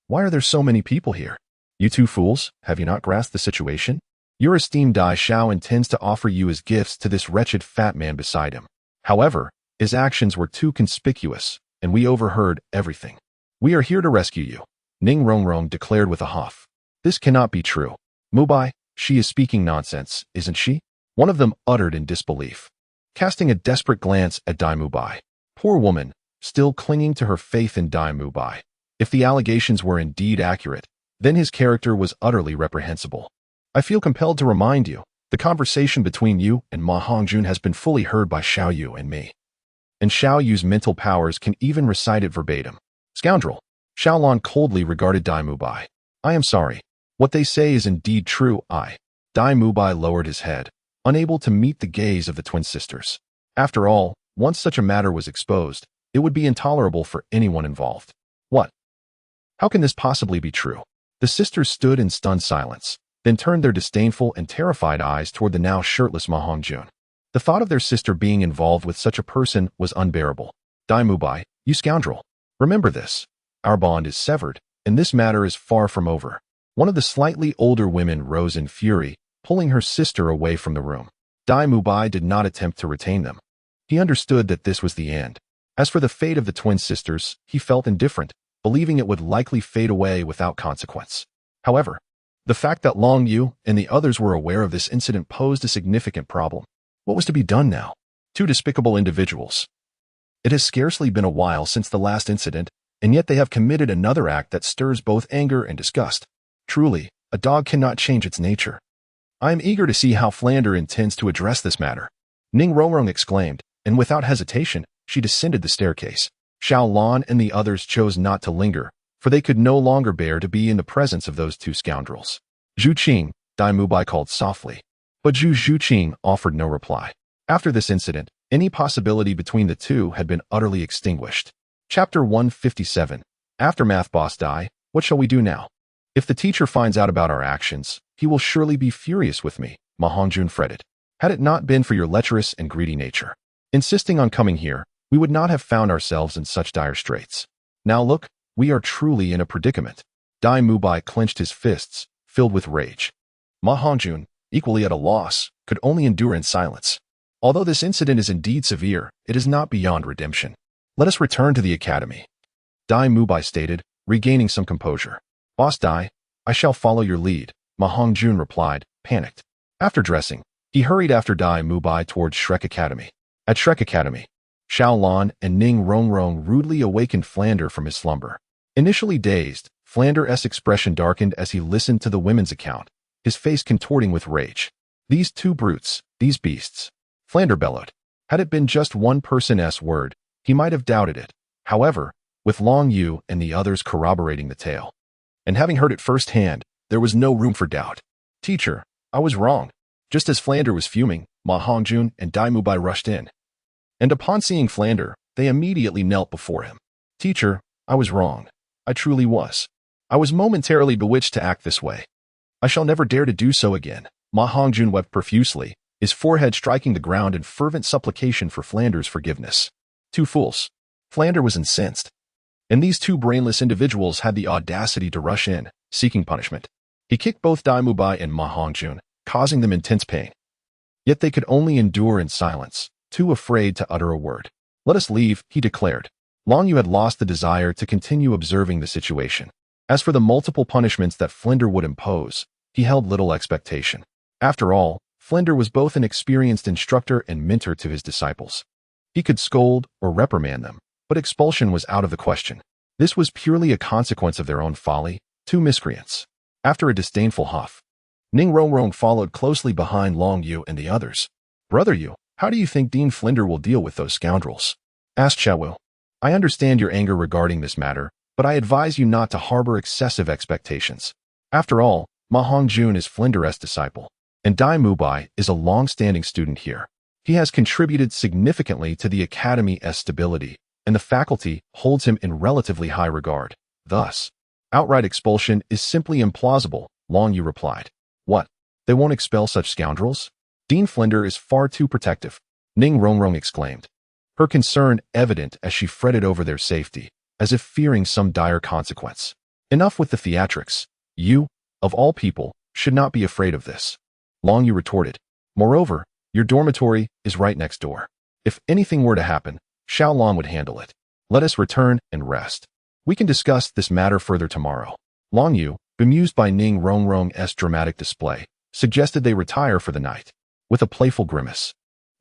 Why are there so many people here? You two fools, have you not grasped the situation? Your esteemed Dai Xiao intends to offer you as gifts to this wretched fat man beside him. However, his actions were too conspicuous, and we overheard everything. We are here to rescue you, Ning Rongrong declared with a huff. This cannot be true. Mubai, she is speaking nonsense, isn't she? One of them uttered in disbelief, casting a desperate glance at Dai Mubai. Poor woman, still clinging to her faith in Dai Mubai. If the allegations were indeed accurate, then his character was utterly reprehensible. I feel compelled to remind you, the conversation between you and Ma Hongjun has been fully heard by Xiao Yu and me. And Xiao Yu's mental powers can even recite it verbatim. Scoundrel! Xiaolan coldly regarded Dai Mubai. I am sorry. What they say is indeed true, Dai Mubai lowered his head, unable to meet the gaze of the twin sisters. After all, once such a matter was exposed, it would be intolerable for anyone involved. What? How can this possibly be true? The sisters stood in stunned silence, then turned their disdainful and terrified eyes toward the now shirtless Ma Hongjun. The thought of their sister being involved with such a person was unbearable. Dai Mubai, you scoundrel. Remember this. Our bond is severed, and this matter is far from over. One of the slightly older women rose in fury, pulling her sister away from the room. Dai Mubai did not attempt to retain them. He understood that this was the end. As for the fate of the twin sisters, he felt indifferent, believing it would likely fade away without consequence. However, the fact that Long Yu and the others were aware of this incident posed a significant problem. What was to be done now? Two despicable individuals. It has scarcely been a while since the last incident, and yet they have committed another act that stirs both anger and disgust. Truly, a dog cannot change its nature. I am eager to see how Flander intends to address this matter. Ning Rongrong exclaimed, and without hesitation, she descended the staircase. Xiaolan and the others chose not to linger, for they could no longer bear to be in the presence of those two scoundrels. Zhu Qing, Dai Mubai called softly, but Zhu Qing offered no reply. After this incident, any possibility between the two had been utterly extinguished. Chapter 157. Aftermath. Boss Dai, what shall we do now? If the teacher finds out about our actions, he will surely be furious with me, Ma Hongjun fretted. Had it not been for your lecherous and greedy nature, insisting on coming here, we would not have found ourselves in such dire straits. Now look, we are truly in a predicament. Dai Mubai clenched his fists, filled with rage. Ma Hongjun, equally at a loss, could only endure in silence. Although this incident is indeed severe, it is not beyond redemption. Let us return to the academy. Dai Mubai stated, regaining some composure. Boss Dai, I shall follow your lead, Ma Hongjun replied, panicked. After dressing, he hurried after Dai Mubai towards Shrek Academy. At Shrek Academy, Xiaolan and Ning Rongrong rudely awakened Flander from his slumber. Initially dazed, Flander's expression darkened as he listened to the women's account, his face contorting with rage. These two brutes, these beasts. Flander bellowed. Had it been just one person's word, he might have doubted it. However, with Long Yu and the others corroborating the tale, and having heard it firsthand, there was no room for doubt. Teacher, I was wrong. Just as Flander was fuming, Ma Hongjun and Dai Mubai rushed in. And upon seeing Flander, they immediately knelt before him. Teacher, I was wrong. I truly was. I was momentarily bewitched to act this way. I shall never dare to do so again. Ma Hongjun wept profusely, his forehead striking the ground in fervent supplication for Flander's forgiveness. Two fools. Flander was incensed. And these two brainless individuals had the audacity to rush in, seeking punishment. He kicked both Dai Mubai and Ma Hongjun, causing them intense pain. Yet they could only endure in silence, too afraid to utter a word. Let us leave, he declared. Long Yu had lost the desire to continue observing the situation. As for the multiple punishments that Flander would impose, he held little expectation. After all, Flinder was both an experienced instructor and mentor to his disciples. He could scold or reprimand them, but expulsion was out of the question. This was purely a consequence of their own folly, two miscreants. After a disdainful huff, Ning Rongrong followed closely behind Long Yu and the others. "Brother Yu, how do you think Dean Flinder will deal with those scoundrels?" asked Xiaowu. "I understand your anger regarding this matter, but I advise you not to harbor excessive expectations. After all, Ma Hongjun is Flinder's disciple, and Dai Mubai is a long-standing student here. He has contributed significantly to the Academy's stability, and the faculty holds him in relatively high regard. Thus, outright expulsion is simply implausible," Long Yu replied. "What? They won't expel such scoundrels? Dean Flinder is far too protective," Ning Rongrong exclaimed, her concern evident as she fretted over their safety, as if fearing some dire consequence. "Enough with the theatrics. You, of all people, should not be afraid of this," Long Yu retorted. "Moreover, your dormitory is right next door. If anything were to happen, Xiaolong would handle it. Let us return and rest. We can discuss this matter further tomorrow." Long Yu, bemused by Ning Rongrong's dramatic display, suggested they retire for the night. With a playful grimace,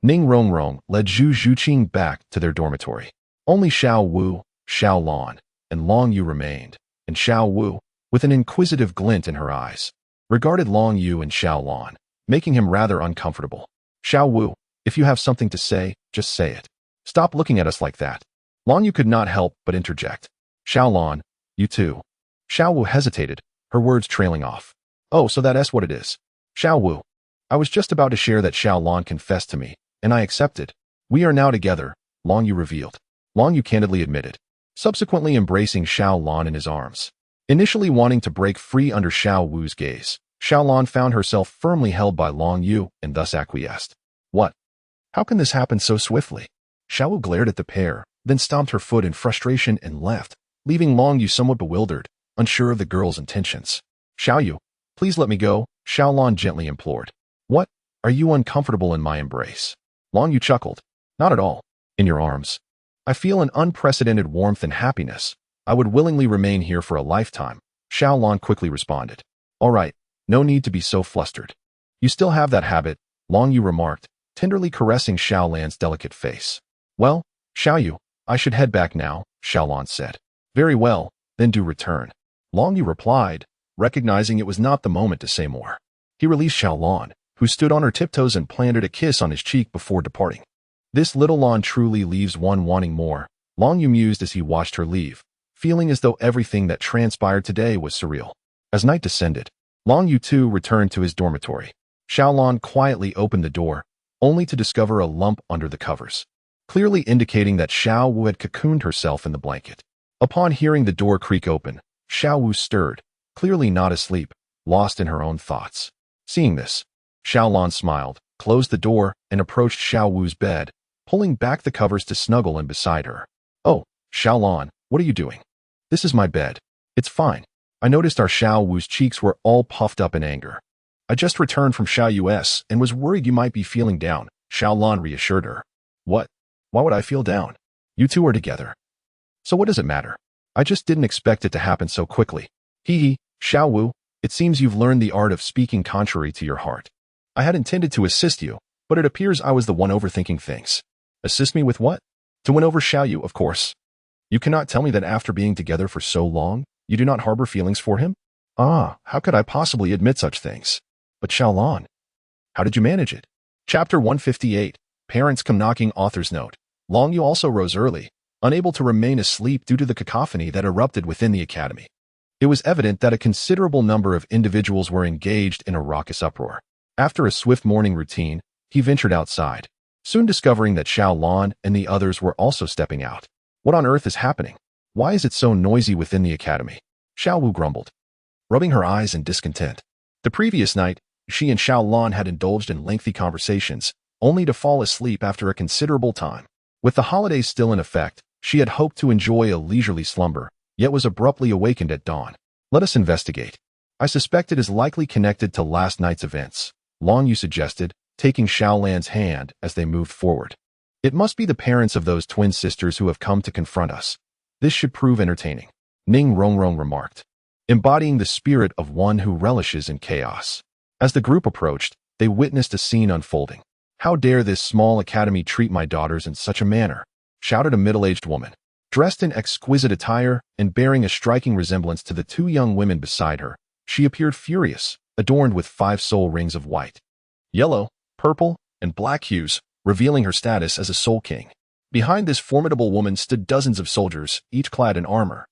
Ning Rongrong led Zhu Zhuqing back to their dormitory. Only Xiao Wu, Xiao Lan, and Long Yu remained, and Xiao Wu, with an inquisitive glint in her eyes, regarded Long Yu and Xiao Lan, making him rather uncomfortable. "Xiao Wu, if you have something to say, just say it. Stop looking at us like that." Long Yu could not help but interject. "Xiao Lan, you too." Xiao Wu hesitated, her words trailing off. "Oh, so that's what it is. Xiao Wu, I was just about to share that Xiao Lan confessed to me, and I accepted. We are now together," Long Yu revealed. Long Yu candidly admitted, subsequently embracing Xiao Lan in his arms. Initially wanting to break free under Xiao Wu's gaze, Xiao Lan found herself firmly held by Long Yu and thus acquiesced. "What? How can this happen so swiftly?" Xiao Wu glared at the pair, then stomped her foot in frustration and left, leaving Long Yu somewhat bewildered, unsure of the girl's intentions. "Xiao Yu, please let me go," Xiao Lan gently implored. "What? Are you uncomfortable in my embrace?" Long Yu chuckled. "Not at all. In your arms, I feel an unprecedented warmth and happiness. I would willingly remain here for a lifetime," Xiao Lan quickly responded. "All right, no need to be so flustered. You still have that habit," Long Yu remarked, tenderly caressing Xiao Lan's delicate face. "Well, Xiao Yu, I should head back now," Xiao Lan said. "Very well, then do return," Long Yu replied, recognizing it was not the moment to say more. He released Xiao Lan, who stood on her tiptoes and planted a kiss on his cheek before departing. "This little Lan truly leaves one wanting more," Long Yu mused as he watched her leave, feeling as though everything that transpired today was surreal. As night descended, Long Yu too returned to his dormitory. Xiao Lan quietly opened the door, only to discover a lump under the covers, clearly indicating that Xiao Wu had cocooned herself in the blanket. Upon hearing the door creak open, Xiao Wu stirred, clearly not asleep, lost in her own thoughts. Seeing this, Xiao Lan smiled, closed the door, and approached Xiao Wu's bed, pulling back the covers to snuggle in beside her. "Oh, Xiao Lan, what are you doing?" "This is my bed. It's fine." I noticed our Xiao Wu's cheeks were all puffed up in anger. "I just returned from Xiao Yu's and was worried you might be feeling down," Xiao Lan reassured her. "What? Why would I feel down? You two are together. So what does it matter? I just didn't expect it to happen so quickly." "Hee hee, Xiao Wu, it seems you've learned the art of speaking contrary to your heart. I had intended to assist you, but it appears I was the one overthinking things." "Assist me with what?" "To win over Xiao Yu, of course. You cannot tell me that after being together for so long, you do not harbor feelings for him?" "Ah, how could I possibly admit such things?" "But Xiao Lan, how did you manage it?" Chapter 158, Parents Come Knocking. Author's note. Long Yu also rose early, unable to remain asleep due to the cacophony that erupted within the academy. It was evident that a considerable number of individuals were engaged in a raucous uproar. After a swift morning routine, he ventured outside, soon discovering that Xiao Lan and the others were also stepping out. "What on earth is happening? Why is it so noisy within the academy?" Xiao Wu grumbled, rubbing her eyes in discontent. The previous night, she and Xiao Lan had indulged in lengthy conversations, only to fall asleep after a considerable time. With the holidays still in effect, she had hoped to enjoy a leisurely slumber, yet was abruptly awakened at dawn. "Let us investigate. I suspect it is likely connected to last night's events," Long Yu suggested, taking Xiao Lan's hand as they moved forward. "It must be the parents of those twin sisters who have come to confront us. This should prove entertaining," Ning Rongrong remarked, embodying the spirit of one who relishes in chaos. As the group approached, they witnessed a scene unfolding. "How dare this small academy treat my daughters in such a manner?" shouted a middle-aged woman, dressed in exquisite attire and bearing a striking resemblance to the two young women beside her. She appeared furious, adorned with 5 soul rings of white, yellow, purple, and black hues, revealing her status as a soul king. Behind this formidable woman stood dozens of soldiers, each clad in armor,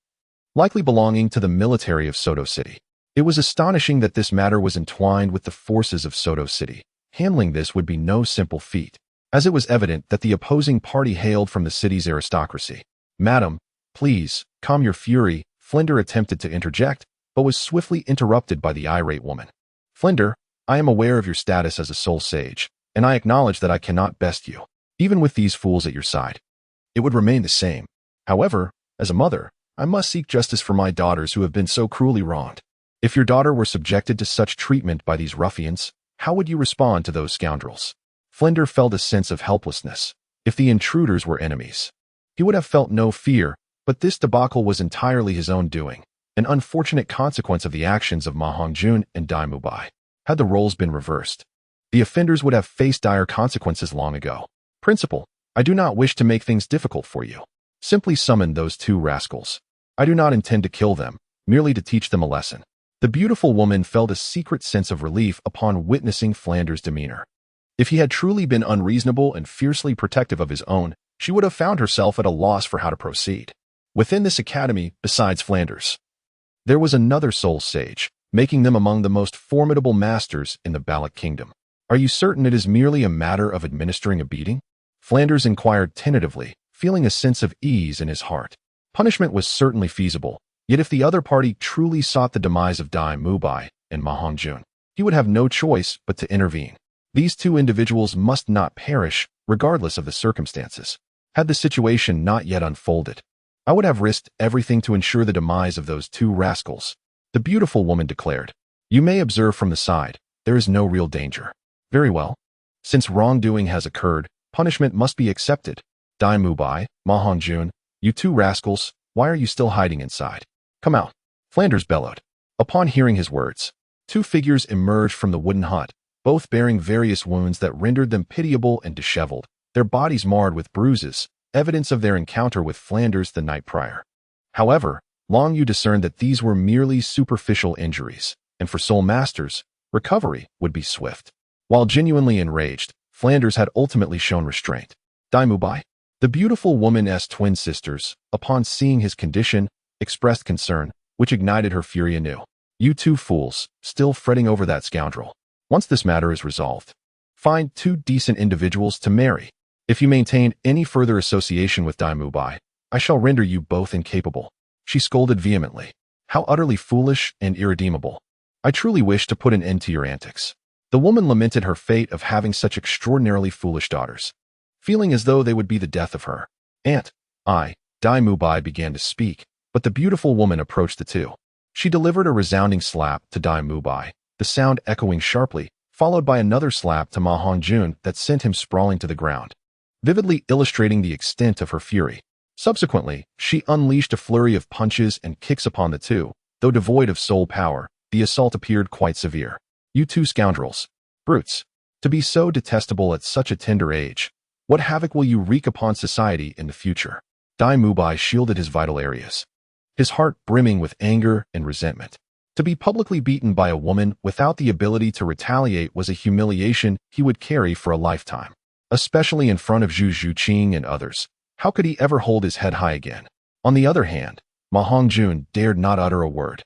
likely belonging to the military of Soto City. It was astonishing that this matter was entwined with the forces of Soto City. Handling this would be no simple feat, as it was evident that the opposing party hailed from the city's aristocracy. "Madam, please, calm your fury," Flinder attempted to interject, but was swiftly interrupted by the irate woman. "Flinder, I am aware of your status as a soul sage, and I acknowledge that I cannot best you. Even with these fools at your side, it would remain the same. However, as a mother, I must seek justice for my daughters who have been so cruelly wronged. If your daughter were subjected to such treatment by these ruffians, how would you respond to those scoundrels?" Flinder felt a sense of helplessness. If the intruders were enemies, he would have felt no fear, but this debacle was entirely his own doing, an unfortunate consequence of the actions of Ma Hongjun and Dai Mubai. Had the roles been reversed, the offenders would have faced dire consequences long ago. "Principal, I do not wish to make things difficult for you. Simply summon those 2 rascals. I do not intend to kill them, merely to teach them a lesson." The beautiful woman felt a secret sense of relief upon witnessing Flander's demeanor. If he had truly been unreasonable and fiercely protective of his own, she would have found herself at a loss for how to proceed. Within this academy, besides Flanders, there was another soul sage, making them among the most formidable masters in the Balak Kingdom. "Are you certain it is merely a matter of administering a beating?" Flanders inquired tentatively, feeling a sense of ease in his heart. Punishment was certainly feasible, yet if the other party truly sought the demise of Dai Mubai and Ma Hongjun, he would have no choice but to intervene. These 2 individuals must not perish, regardless of the circumstances. Had the situation not yet unfolded, I would have risked everything to ensure the demise of those 2 rascals, the beautiful woman declared. "You may observe from the side. There is no real danger." "Very well. Since wrongdoing has occurred, punishment must be accepted. Dai Mubai, Ma Hongjun, you 2 rascals, why are you still hiding inside? Come out." Flanders bellowed. Upon hearing his words, 2 figures emerged from the wooden hut, both bearing various wounds that rendered them pitiable and disheveled, their bodies marred with bruises, evidence of their encounter with Flanders the night prior. However, Long Yu discerned that these were merely superficial injuries, and for soul masters, recovery would be swift. While genuinely enraged, Flanders had ultimately shown restraint. "Dai Mubai?" The beautiful woman's twin sisters, upon seeing his condition, expressed concern, which ignited her fury anew. "You 2 fools, still fretting over that scoundrel. Once this matter is resolved, find 2 decent individuals to marry. If you maintain any further association with Dai Mubai, I shall render you both incapable." She scolded vehemently. "How utterly foolish and irredeemable. I truly wish to put an end to your antics." The woman lamented her fate of having such extraordinarily foolish daughters, feeling as though they would be the death of her. "Aunt, Dai Mubai began to speak, but the beautiful woman approached the 2. She delivered a resounding slap to Dai Mubai, the sound echoing sharply, followed by another slap to Ma Hongjun that sent him sprawling to the ground, vividly illustrating the extent of her fury. Subsequently, she unleashed a flurry of punches and kicks upon the 2. Though devoid of soul power, the assault appeared quite severe. "You 2 scoundrels, brutes, to be so detestable at such a tender age, what havoc will you wreak upon society in the future?" Dai Mubai shielded his vital areas, his heart brimming with anger and resentment. To be publicly beaten by a woman without the ability to retaliate was a humiliation he would carry for a lifetime, especially in front of Zhu Zhuqing and others. How could he ever hold his head high again? On the other hand, Ma Hongjun dared not utter a word.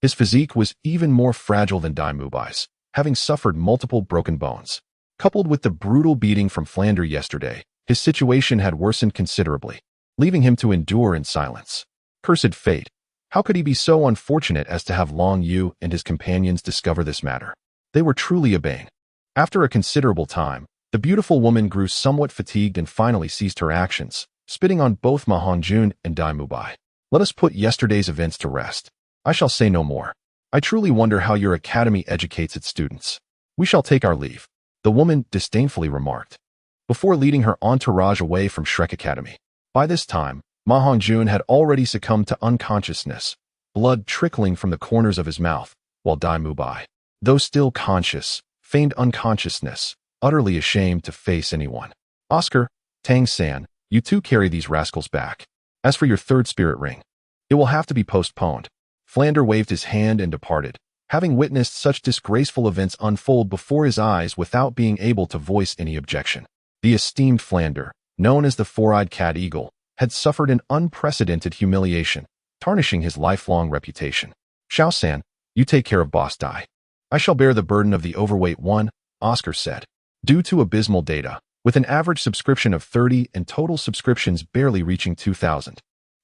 His physique was even more fragile than Dai Mubai's, having suffered multiple broken bones. Coupled with the brutal beating from Flander yesterday, his situation had worsened considerably, leaving him to endure in silence. Cursed fate! How could he be so unfortunate as to have Long Yu and his companions discover this matter? They were truly a bane. After a considerable time, the beautiful woman grew somewhat fatigued and finally ceased her actions, spitting on both Ma Hongjun and Dai Mubai. "Let us put yesterday's events to rest. I shall say no more. I truly wonder how your academy educates its students. We shall take our leave," the woman disdainfully remarked, before leading her entourage away from Shrek Academy. By this time, Ma Hongjun had already succumbed to unconsciousness, blood trickling from the corners of his mouth, while Dai Mubai, though still conscious, feigned unconsciousness, utterly ashamed to face anyone. Oscar, Tang San, you two carry these rascals back. As for your third spirit ring, it will have to be postponed. Flander waved his hand and departed, having witnessed such disgraceful events unfold before his eyes without being able to voice any objection. The esteemed Flander, known as the four-eyed cat eagle, had suffered an unprecedented humiliation, tarnishing his lifelong reputation. Xiao San, you take care of Boss Dai. I shall bear the burden of the overweight one, Oscar said. Due to abysmal data, with an average subscription of 30 and total subscriptions barely reaching 2,000.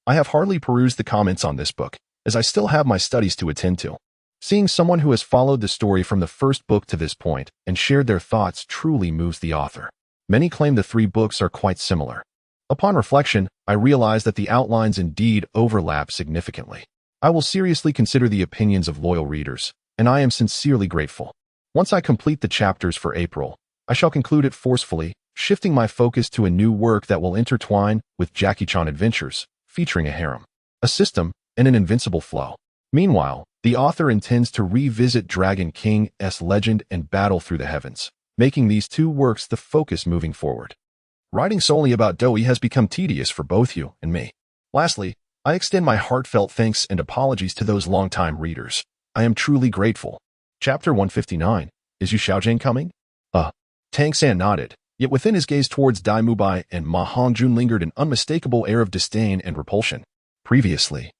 I have hardly perused the comments on this book, as I still have my studies to attend to. Seeing someone who has followed the story from the first book to this point and shared their thoughts truly moves the author. Many claim the three books are quite similar. Upon reflection, I realize that the outlines indeed overlap significantly. I will seriously consider the opinions of loyal readers, and I am sincerely grateful. Once I complete the chapters for April, I shall conclude it forcefully, shifting my focus to a new work that will intertwine with Jackie Chan adventures, featuring a harem, a system, and an invincible flow. Meanwhile, the author intends to revisit Dragon King's legend and battle through the heavens, making these two works the focus moving forward. Writing solely about Doi has become tedious for both you and me. Lastly, I extend my heartfelt thanks and apologies to those longtime readers. I am truly grateful. Chapter 159. Is Yu Xiaogang coming? Tang San nodded, yet within his gaze towards Dai Mubai and Ma Hongjun lingered an unmistakable air of disdain and repulsion. Previously,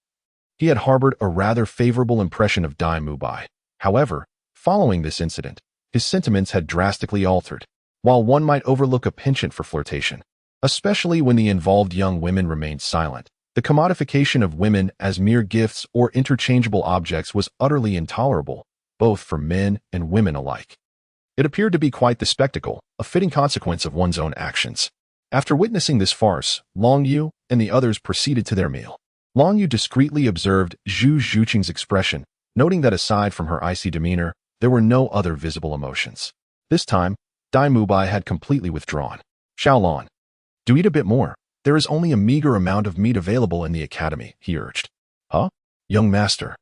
he had harbored a rather favorable impression of Dai Mubai. However, following this incident, his sentiments had drastically altered. While one might overlook a penchant for flirtation, especially when the involved young women remained silent, the commodification of women as mere gifts or interchangeable objects was utterly intolerable, both for men and women alike. It appeared to be quite the spectacle, a fitting consequence of one's own actions. After witnessing this farce, Long Yu and the others proceeded to their meal. Long Yu discreetly observed Zhu Zhuqing's expression, noting that aside from her icy demeanor, there were no other visible emotions. This time, Dai Mubai had completely withdrawn. Xiaolong, do eat a bit more. There is only a meager amount of meat available in the academy, he urged. Huh? Young master.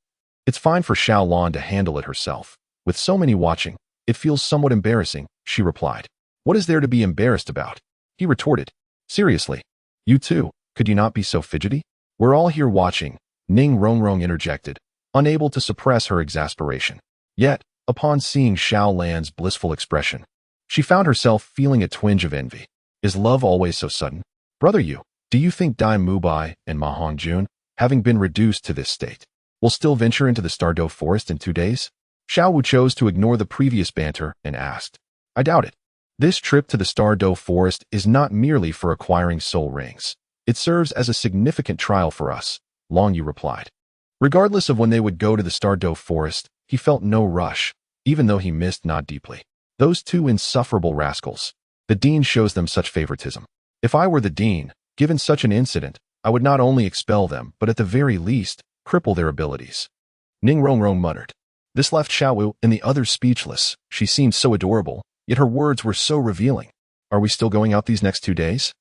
It's fine for Xiaolong to handle it herself. With so many watching, it feels somewhat embarrassing, she replied. What is there to be embarrassed about? He retorted. Seriously, you too, could you not be so fidgety? We're all here watching, Ning Rongrong interjected, unable to suppress her exasperation. Yet, upon seeing Xiaolang's blissful expression, she found herself feeling a twinge of envy. Is love always so sudden? Brother Yu, do you think Dai Mubai and Ma Hongjun, having been reduced to this state, will still venture into the Stardow Forest in 2 days? Xiao Wu chose to ignore the previous banter and asked. I doubt it. This trip to the Stardow Forest is not merely for acquiring soul rings. It serves as a significant trial for us, Long Yu replied. Regardless of when they would go to the Stardow Forest, he felt no rush, even though he missed not deeply. Those two insufferable rascals. The dean shows them such favoritism. If I were the dean, given such an incident, I would not only expel them, but at the very least, cripple their abilities. Ning Rongrong muttered. This left Xiaowu and the others speechless. She seemed so adorable, yet her words were so revealing. Are we still going out these next 2 days?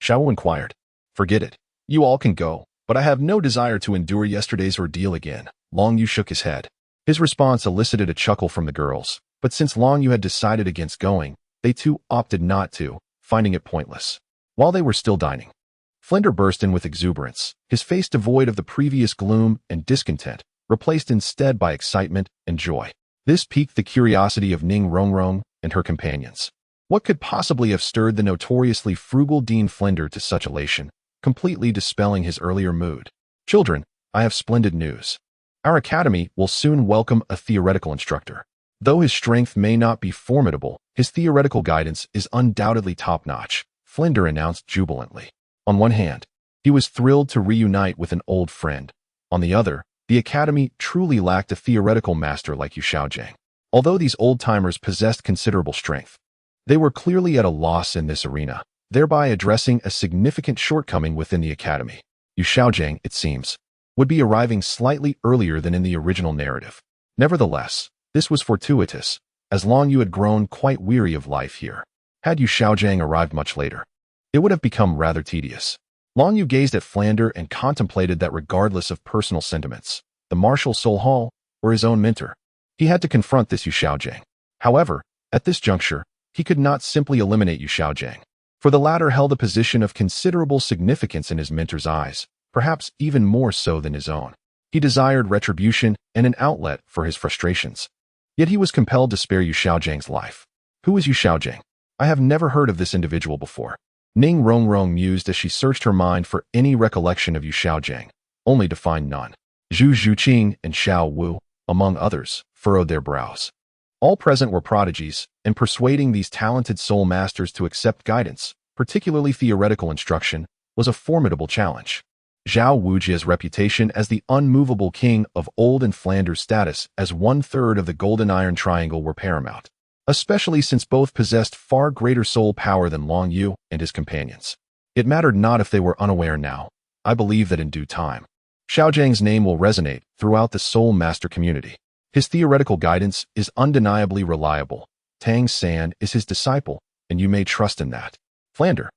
Xiaowu inquired. Forget it. You all can go, but I have no desire to endure yesterday's ordeal again. Long Yu shook his head. His response elicited a chuckle from the girls, but since Long Yu had decided against going, they too opted not to, finding it pointless. While they were still dining, Flinder burst in with exuberance, his face devoid of the previous gloom and discontent, replaced instead by excitement and joy. This piqued the curiosity of Ning Rongrong and her companions. What could possibly have stirred the notoriously frugal Dean Flinder to such elation, completely dispelling his earlier mood? Children, I have splendid news. Our academy will soon welcome a theoretical instructor. Though his strength may not be formidable, his theoretical guidance is undoubtedly top-notch, Flinder announced jubilantly. On one hand, he was thrilled to reunite with an old friend. On the other, the academy truly lacked a theoretical master like Yu Xiaogang. Although these old-timers possessed considerable strength, they were clearly at a loss in this arena, thereby addressing a significant shortcoming within the academy. Yu Xiaogang, it seems, would be arriving slightly earlier than in the original narrative. Nevertheless, this was fortuitous, as Long Yu had grown quite weary of life here. Had Yu Xiaogang arrived much later, it would have become rather tedious. Long Yu gazed at Flander and contemplated that regardless of personal sentiments, the Martial Soul Hall, or his own mentor, he had to confront this Yu Xiaogang. However, At this juncture, he could not simply eliminate Xiaogang, for the latter held a position of considerable significance in his mentor's eyes, perhaps even more so than his own. He desired retribution and an outlet for his frustrations. Yet he was compelled to spare Xiaogang's life. Who is Xiaogang? I have never heard of this individual before. Ning Rongrong mused as she searched her mind for any recollection of Xiaogang, only to find none. Zhu Zhuqing and Xiao Wu, among others, furrowed their brows. All present were prodigies, and persuading these talented soul masters to accept guidance, particularly theoretical instruction, was a formidable challenge. Zhao Wujia's reputation as the unmovable king of Old and Flanders status as 1/3 of the Golden Iron Triangle were paramount, especially since both possessed far greater soul power than Long Yu and his companions. It mattered not if they were unaware now. I believe that in due time, Xiaojiang's name will resonate throughout the soul master community. His theoretical guidance is undeniably reliable. Tang San is his disciple, and you may trust in that. Flander,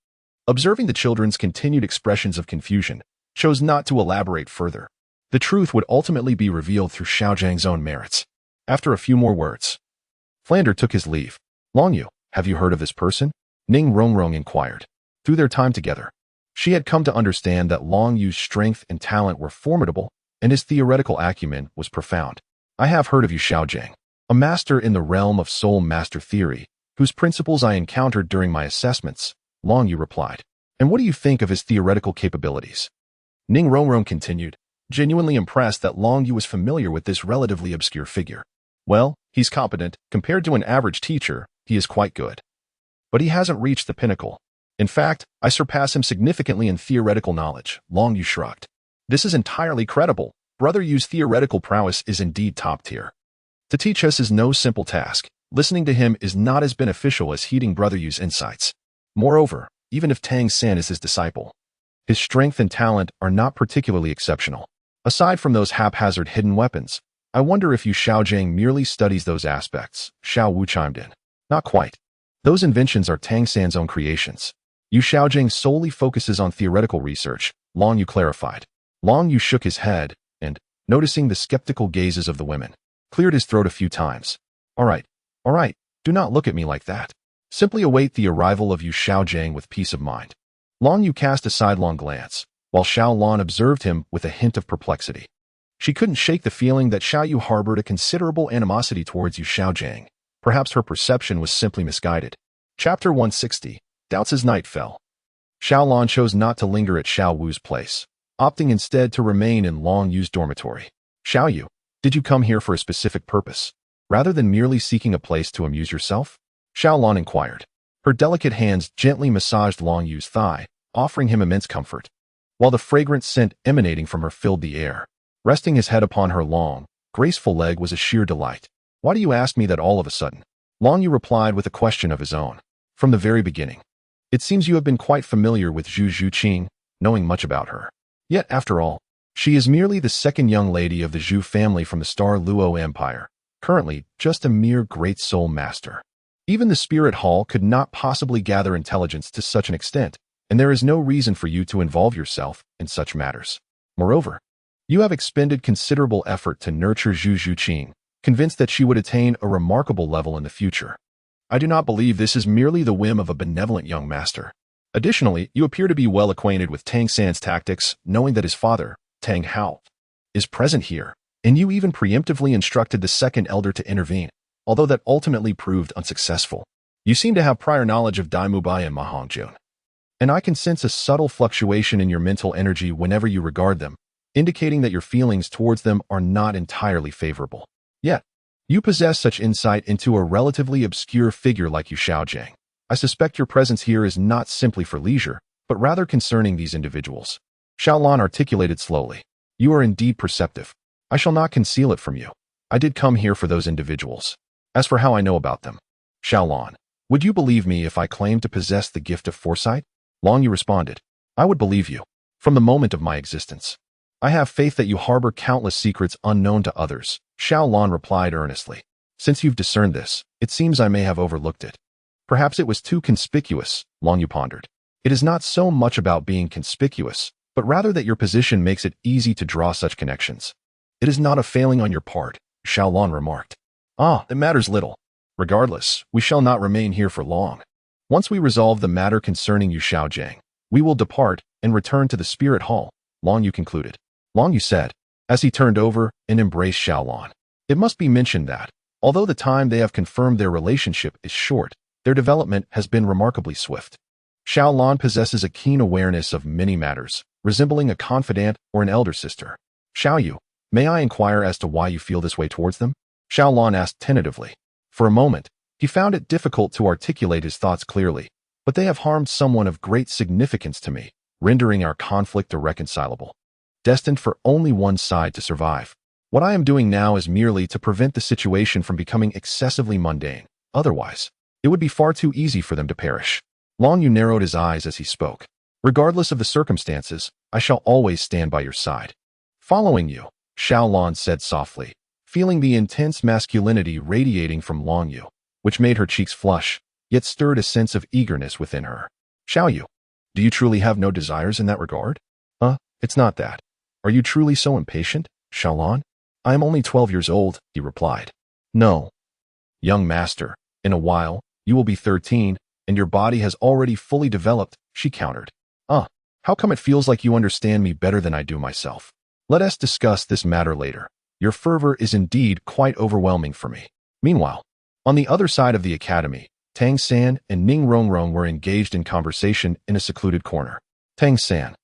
observing the children's continued expressions of confusion, chose not to elaborate further. The truth would ultimately be revealed through Xiaojiang's own merits. After a few more words, Flander took his leave. Long Yu, have you heard of this person? Ning Rongrong inquired. Through their time together, she had come to understand that Long Yu's strength and talent were formidable, and his theoretical acumen was profound. I have heard of Xiaogang, a master in the realm of soul master theory, whose principles I encountered during my assessments, Long Yu replied. And what do you think of his theoretical capabilities? Ning Rongrong continued, genuinely impressed that Long Yu was familiar with this relatively obscure figure. Well, he's competent. Compared to an average teacher, he is quite good. But he hasn't reached the pinnacle. In fact, I surpass him significantly in theoretical knowledge, Long Yu shrugged. This is entirely credible. Brother Yu's theoretical prowess is indeed top tier. To teach us is no simple task. Listening to him is not as beneficial as heeding Brother Yu's insights. Moreover, even if Tang San is his disciple, his strength and talent are not particularly exceptional. Aside from those haphazard hidden weapons, I wonder if Xiaogang merely studies those aspects, Xiao Wu chimed in. Not quite. Those inventions are Tang San's own creations. Xiaogang solely focuses on theoretical research, Long Yu clarified. Long Yu shook his head, and, noticing the skeptical gazes of the women, cleared his throat a few times. All right, do not look at me like that. Simply await the arrival of Xiaogang with peace of mind. Long Yu cast a sidelong glance, while Xiao Lan observed him with a hint of perplexity. She couldn't shake the feeling that Xiao Yu harbored a considerable animosity towards Xiaogang. Perhaps her perception was simply misguided. Chapter 160, Doubts as night fell. Xiao Lan chose not to linger at Xiao Wu's place, opting instead to remain in Long Yu's dormitory. Xiao Yu, did you come here for a specific purpose, rather than merely seeking a place to amuse yourself? Xiao Lan inquired. Her delicate hands gently massaged Long Yu's thigh, offering him immense comfort, while the fragrant scent emanating from her filled the air. Resting his head upon her long, graceful leg was a sheer delight. Why do you ask me that all of a sudden? Long Yu replied with a question of his own. From the very beginning. It seems you have been quite familiar with Zhu Zhuqing, knowing much about her. Yet, after all, she is merely the second young lady of the Zhu family from the Star Luo Empire, currently just a mere great soul master. Even the spirit hall could not possibly gather intelligence to such an extent, and there is no reason for you to involve yourself in such matters. Moreover, you have expended considerable effort to nurture Zhu Zhuqing, convinced that she would attain a remarkable level in the future. I do not believe this is merely the whim of a benevolent young master. Additionally, you appear to be well acquainted with Tang San's tactics, knowing that his father, Tang Hao, is present here, and you even preemptively instructed the second elder to intervene, although that ultimately proved unsuccessful. You seem to have prior knowledge of Daimubai and Mahangjun, and I can sense a subtle fluctuation in your mental energy whenever you regard them, indicating that your feelings towards them are not entirely favorable. Yet, you possess such insight into a relatively obscure figure like Xiaogang. I suspect your presence here is not simply for leisure, but rather concerning these individuals. Xiao Lan articulated slowly. You are indeed perceptive. I shall not conceal it from you. I did come here for those individuals. As for how I know about them, Xiao Lan, would you believe me if I claimed to possess the gift of foresight? Long Yu responded. I would believe you. From the moment of my existence. I have faith that you harbor countless secrets unknown to others, Xiao Lan replied earnestly. Since you've discerned this, it seems I may have overlooked it. Perhaps it was too conspicuous, Long Yu pondered. It is not so much about being conspicuous, but rather that your position makes it easy to draw such connections. It is not a failing on your part, Xiao Lan remarked. Ah, it matters little. Regardless, we shall not remain here for long. Once we resolve the matter concerning you, Xiaogang, we will depart and return to the spirit hall, Long Yu concluded. Long Yu said, as he turned over and embraced Xiaolon. It must be mentioned that, although the time they have confirmed their relationship is short, their development has been remarkably swift. Xiaolon possesses a keen awareness of many matters, resembling a confidant or an elder sister. Xiaoyu, may I inquire as to why you feel this way towards them? Xiaolon asked tentatively. For a moment, he found it difficult to articulate his thoughts clearly, but they have harmed someone of great significance to me, rendering our conflict irreconcilable, destined for only one side to survive. What I am doing now is merely to prevent the situation from becoming excessively mundane. Otherwise, it would be far too easy for them to perish. Long Yu narrowed his eyes as he spoke. Regardless of the circumstances, I shall always stand by your side. Following you, Xiaolon said softly, feeling the intense masculinity radiating from Long Yu, which made her cheeks flush, yet stirred a sense of eagerness within her. Xiaoyu, do you truly have no desires in that regard? It's not that. Are you truly so impatient, Xiaolon? I am only 12 years old, he replied. No. Young master, in a while, you will be 13, and your body has already fully developed, she countered. How come it feels like you understand me better than I do myself? Let us discuss this matter later. Your fervor is indeed quite overwhelming for me. Meanwhile, on the other side of the academy, Tang San and Ning Rongrong were engaged in conversation in a secluded corner. Tang San.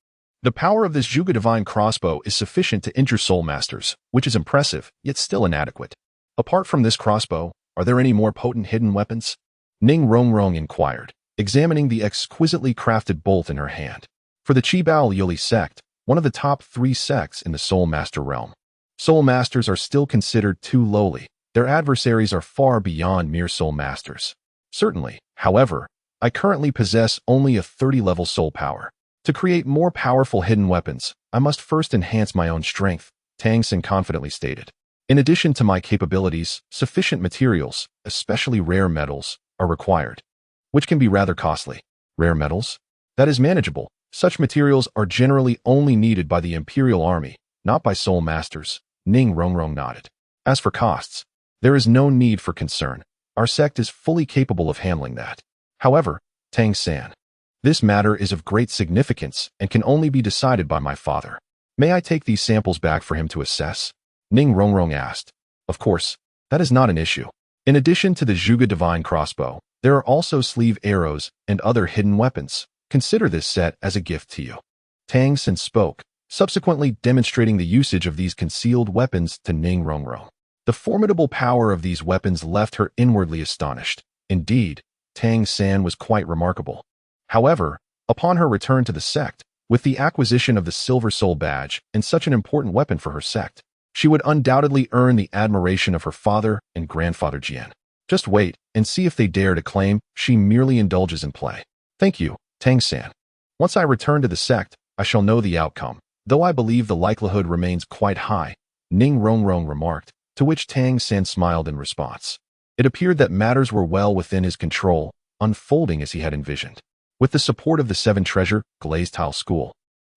The power of this Zhuge divine crossbow is sufficient to injure soul masters, which is impressive, yet still inadequate. Apart from this crossbow, are there any more potent hidden weapons? Ning Rongrong inquired, examining the exquisitely crafted bolt in her hand. For the Qibao Yuli sect, one of the top 3 sects in the Soul Master realm, Soul Masters are still considered too lowly. Their adversaries are far beyond mere Soul Masters. Certainly, however, I currently possess only a 30-level soul power. To create more powerful hidden weapons, I must first enhance my own strength, Tang San confidently stated. In addition to my capabilities, sufficient materials, especially rare metals, are required, which can be rather costly. Rare metals? That is manageable. Such materials are generally only needed by the Imperial Army, not by Soul Masters. Ning Rongrong nodded. As for costs, there is no need for concern. Our sect is fully capable of handling that. However, Tang San, this matter is of great significance and can only be decided by my father. May I take these samples back for him to assess? Ning Rongrong asked. Of course, that is not an issue. In addition to the Zhuge divine crossbow, there are also sleeve arrows and other hidden weapons. Consider this set as a gift to you. Tang San spoke, subsequently demonstrating the usage of these concealed weapons to Ning Rongrong. The formidable power of these weapons left her inwardly astonished. Indeed, Tang San was quite remarkable. However, upon her return to the sect, with the acquisition of the Silver Soul Badge and such an important weapon for her sect, she would undoubtedly earn the admiration of her father and grandfather Jian. Just wait and see if they dare to claim she merely indulges in play. Thank you, Tang San. Once I return to the sect, I shall know the outcome, though I believe the likelihood remains quite high, Ning Rongrong remarked, to which Tang San smiled in response. It appeared that matters were well within his control, unfolding as he had envisioned. With the support of the 7 Treasure Glazed Tile School,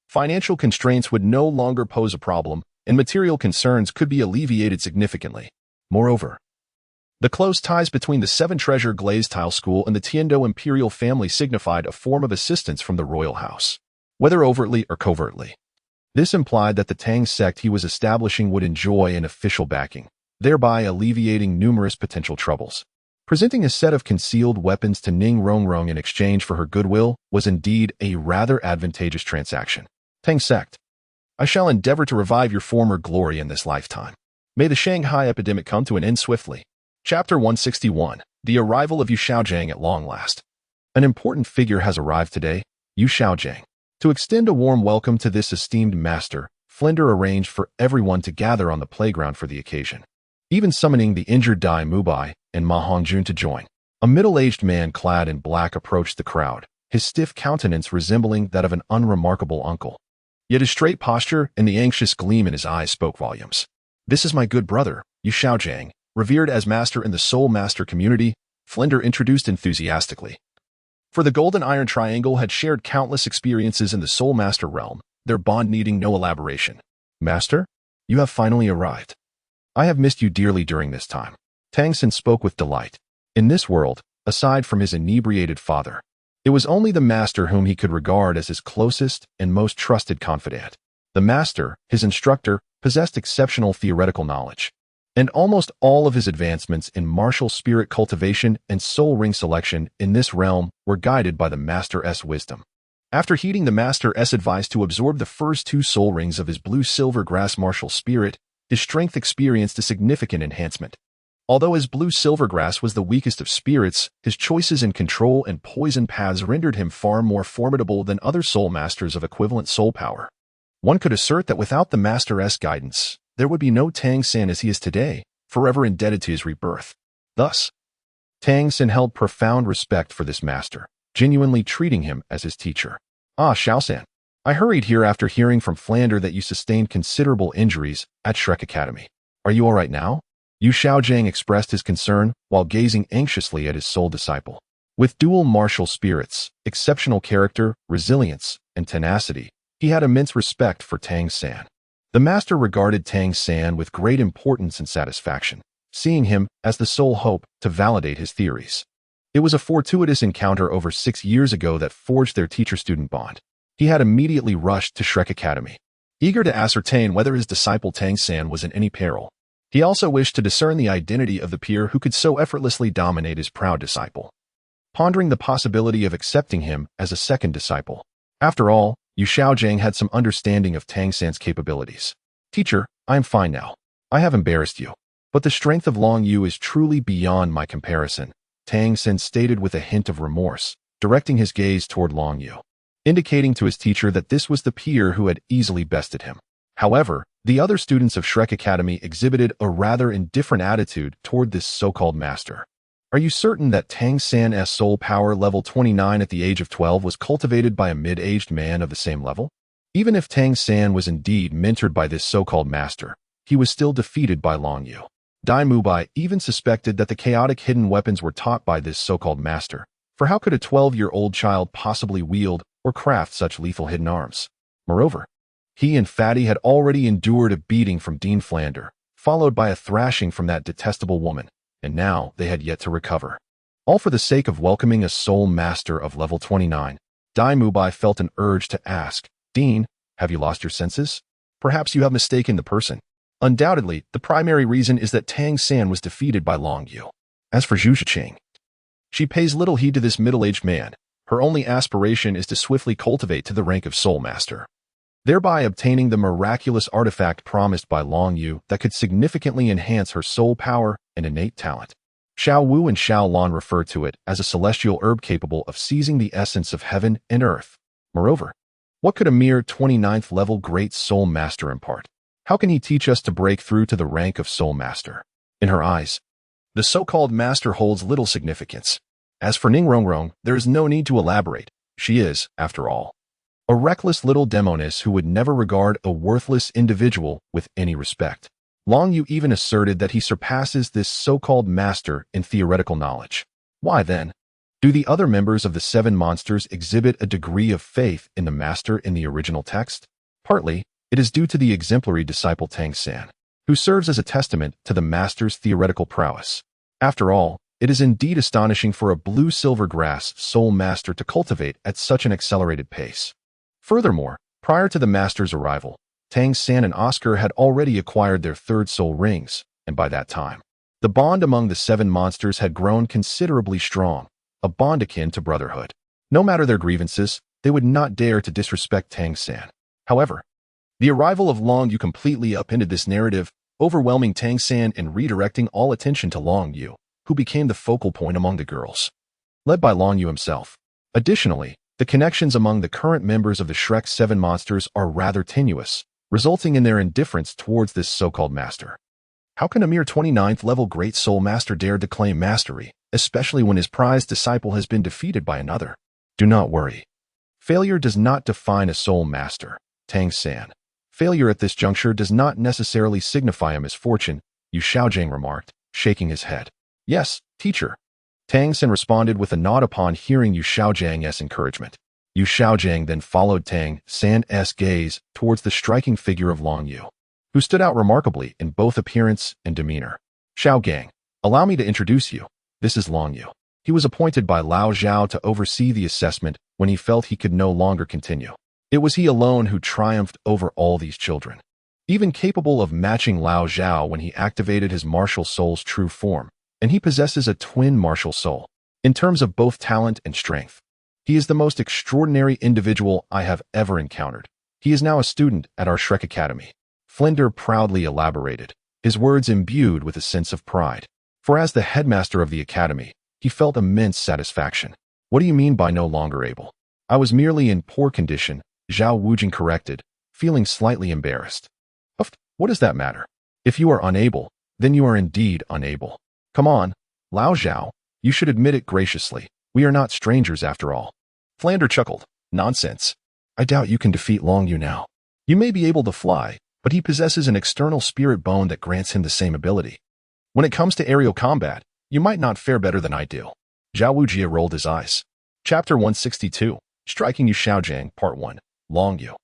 financial constraints would no longer pose a problem, and material concerns could be alleviated significantly. Moreover, the close ties between the 7 Treasure Glazed Tile School and the Tiando imperial family signified a form of assistance from the royal house, whether overtly or covertly. This implied that the Tang sect he was establishing would enjoy an official backing, thereby alleviating numerous potential troubles. Presenting a set of concealed weapons to Ning Rongrong in exchange for her goodwill was indeed a rather advantageous transaction. Tang sect, I shall endeavor to revive your former glory in this lifetime. May the Shanghai epidemic come to an end swiftly. Chapter 161. The arrival of Yu Xiaogang at long last. An important figure has arrived today, Yu Xiaogang. To extend a warm welcome to this esteemed master, Flender arranged for everyone to gather on the playground for the occasion, even summoning the injured Dai Mubai and Ma Hongjun to join. A middle-aged man clad in black approached the crowd, his stiff countenance resembling that of an unremarkable uncle. Yet his straight posture and the anxious gleam in his eyes spoke volumes. This is my good brother, Yu Xiaogang, revered as master in the Soul Master community, Flender introduced enthusiastically. For the Golden Iron Triangle had shared countless experiences in the Soul Master realm, their bond needing no elaboration. Master, you have finally arrived. I have missed you dearly during this time. Tang San spoke with delight. In this world, aside from his inebriated father, it was only the master whom he could regard as his closest and most trusted confidant. The master, his instructor, possessed exceptional theoretical knowledge, and almost all of his advancements in martial spirit cultivation and soul ring selection in this realm were guided by the master's wisdom. After heeding the master's advice to absorb the first 2 soul rings of his blue-silver grass martial spirit, his strength experienced a significant enhancement. Although his blue-silver grass was the weakest of spirits, his choices in control and poison paths rendered him far more formidable than other soul masters of equivalent soul power. One could assert that without the master's guidance, there would be no Tang San as he is today, forever indebted to his rebirth. Thus, Tang San held profound respect for this master, genuinely treating him as his teacher. Ah, Xiaosan, I hurried here after hearing from Flander that you sustained considerable injuries at Shrek Academy. Are you all right now? Xiaogang expressed his concern while gazing anxiously at his soul disciple. With dual martial spirits, exceptional character, resilience, and tenacity, he had immense respect for Tang San. The master regarded Tang San with great importance and satisfaction, seeing him as the sole hope to validate his theories. It was a fortuitous encounter over 6 years ago that forged their teacher-student bond. He had immediately rushed to Shrek Academy, eager to ascertain whether his disciple Tang San was in any peril. He also wished to discern the identity of the peer who could so effortlessly dominate his proud disciple, pondering the possibility of accepting him as a second disciple. After all, Xiaogang had some understanding of Tang San's capabilities. Teacher, I am fine now. I have embarrassed you. But the strength of Long Yu is truly beyond my comparison, Tang San stated with a hint of remorse, directing his gaze toward Long Yu, indicating to his teacher that this was the peer who had easily bested him. However, the other students of Shrek Academy exhibited a rather indifferent attitude toward this so-called master. Are you certain that Tang San's soul power level 29 at the age of 12 was cultivated by a mid-aged man of the same level? Even if Tang San was indeed mentored by this so-called master, he was still defeated by Long Yu. Dai Mubai even suspected that the chaotic hidden weapons were taught by this so-called master, for how could a 12-year-old child possibly wield or craft such lethal hidden arms? Moreover, he and Fatty had already endured a beating from Dean Flander, followed by a thrashing from that detestable woman, and now they had yet to recover. All for the sake of welcoming a soul master of level 29, Dai Mubai felt an urge to ask, Dean, have you lost your senses? Perhaps you have mistaken the person. Undoubtedly, the primary reason is that Tang San was defeated by Long Yu. As for Zhu Zhiqing, she pays little heed to this middle-aged man. Her only aspiration is to swiftly cultivate to the rank of Soul Master, thereby obtaining the miraculous artifact promised by Long Yu that could significantly enhance her soul power and innate talent. Xiao Wu and Xiao Lan refer to it as a celestial herb capable of seizing the essence of heaven and earth. Moreover, what could a mere 29th level Great Soul Master impart? How can he teach us to break through to the rank of Soul Master? In her eyes, the so-called master holds little significance. As for Ning Rongrong, there is no need to elaborate. She is, after all, a reckless little demoness who would never regard a worthless individual with any respect. Long Yu even asserted that he surpasses this so-called master in theoretical knowledge. Why then do the other members of the 7 monsters exhibit a degree of faith in the master in the original text? Partly, it is due to the exemplary disciple Tang San, who serves as a testament to the master's theoretical prowess. After all, it is indeed astonishing for a blue-silver grass soul master to cultivate at such an accelerated pace. Furthermore, prior to the master's arrival, Tang San and Oscar had already acquired their 3rd soul rings, and by that time, the bond among the 7 monsters had grown considerably strong, a bond akin to brotherhood. No matter their grievances, they would not dare to disrespect Tang San. However, the arrival of Long Yu completely upended this narrative, overwhelming Tang San and redirecting all attention to Long Yu, who became the focal point among the girls, led by Long Yu himself. Additionally, the connections among the current members of the Shrek 7 monsters are rather tenuous, resulting in their indifference towards this so-called master. How can a mere 29th level Great Soul Master dare to claim mastery, especially when his prized disciple has been defeated by another? Do not worry. Failure does not define a soul master, Tang San. Failure at this juncture does not necessarily signify a misfortune, Xiaogang remarked, shaking his head. Yes, teacher. Tang San responded with a nod upon hearing Xiaogang's encouragement. Xiaogang then followed Tang San's gaze towards the striking figure of Long Yu, who stood out remarkably in both appearance and demeanor. Xiaogang, allow me to introduce you. This is Long Yu. He was appointed by Lao Zhao to oversee the assessment when he felt he could no longer continue. It was he alone who triumphed over all these children, even capable of matching Lao Zhao when he activated his martial soul's true form, and he possesses a twin martial soul. In terms of both talent and strength, he is the most extraordinary individual I have ever encountered. He is now a student at our Shrek Academy. Flinder proudly elaborated, his words imbued with a sense of pride. For as the headmaster of the academy, he felt immense satisfaction. What do you mean by no longer able? I was merely in poor condition, Zhao Wujing corrected, feeling slightly embarrassed. What does that matter? If you are unable, then you are indeed unable. Come on, Lao Zhao, you should admit it graciously. We are not strangers after all. Flander chuckled. Nonsense. I doubt you can defeat Long Yu now. You may be able to fly, but he possesses an external spirit bone that grants him the same ability. When it comes to aerial combat, you might not fare better than I do. Zhao Wujia rolled his eyes. Chapter 162, Striking Yu Xiaogang, Part 1, Long Yu.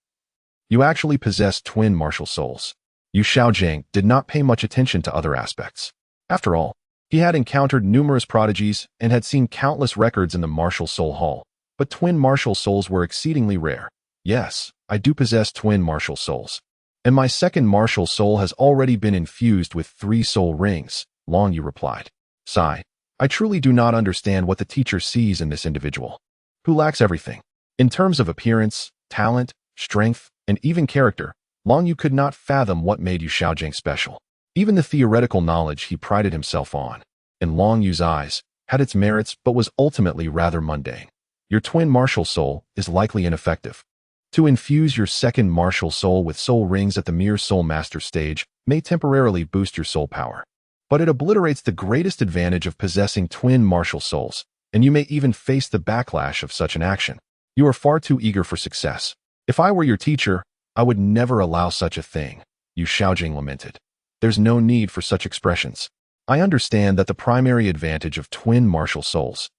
You actually possess twin martial souls. Yu Xiaogang did not pay much attention to other aspects. After all, he had encountered numerous prodigies and had seen countless records in the martial soul hall, but twin martial souls were exceedingly rare. Yes, I do possess twin martial souls. And my second martial soul has already been infused with 3 soul rings, Long Yu replied. Sigh. I truly do not understand what the teacher sees in this individual, who lacks everything. In terms of appearance, talent, strength, and even character, Long Yu could not fathom what made Yu Xiaogang special. Even the theoretical knowledge he prided himself on, in Long Yu's eyes, had its merits but was ultimately rather mundane. Your twin martial soul is likely ineffective. To infuse your second martial soul with soul rings at the mere soul master stage may temporarily boost your soul power, but it obliterates the greatest advantage of possessing twin martial souls, and you may even face the backlash of such an action. You are far too eager for success. If I were your teacher, I would never allow such a thing, Yu Xiaogang lamented. There's no need for such expressions. I understand that the primary advantage of twin martial souls,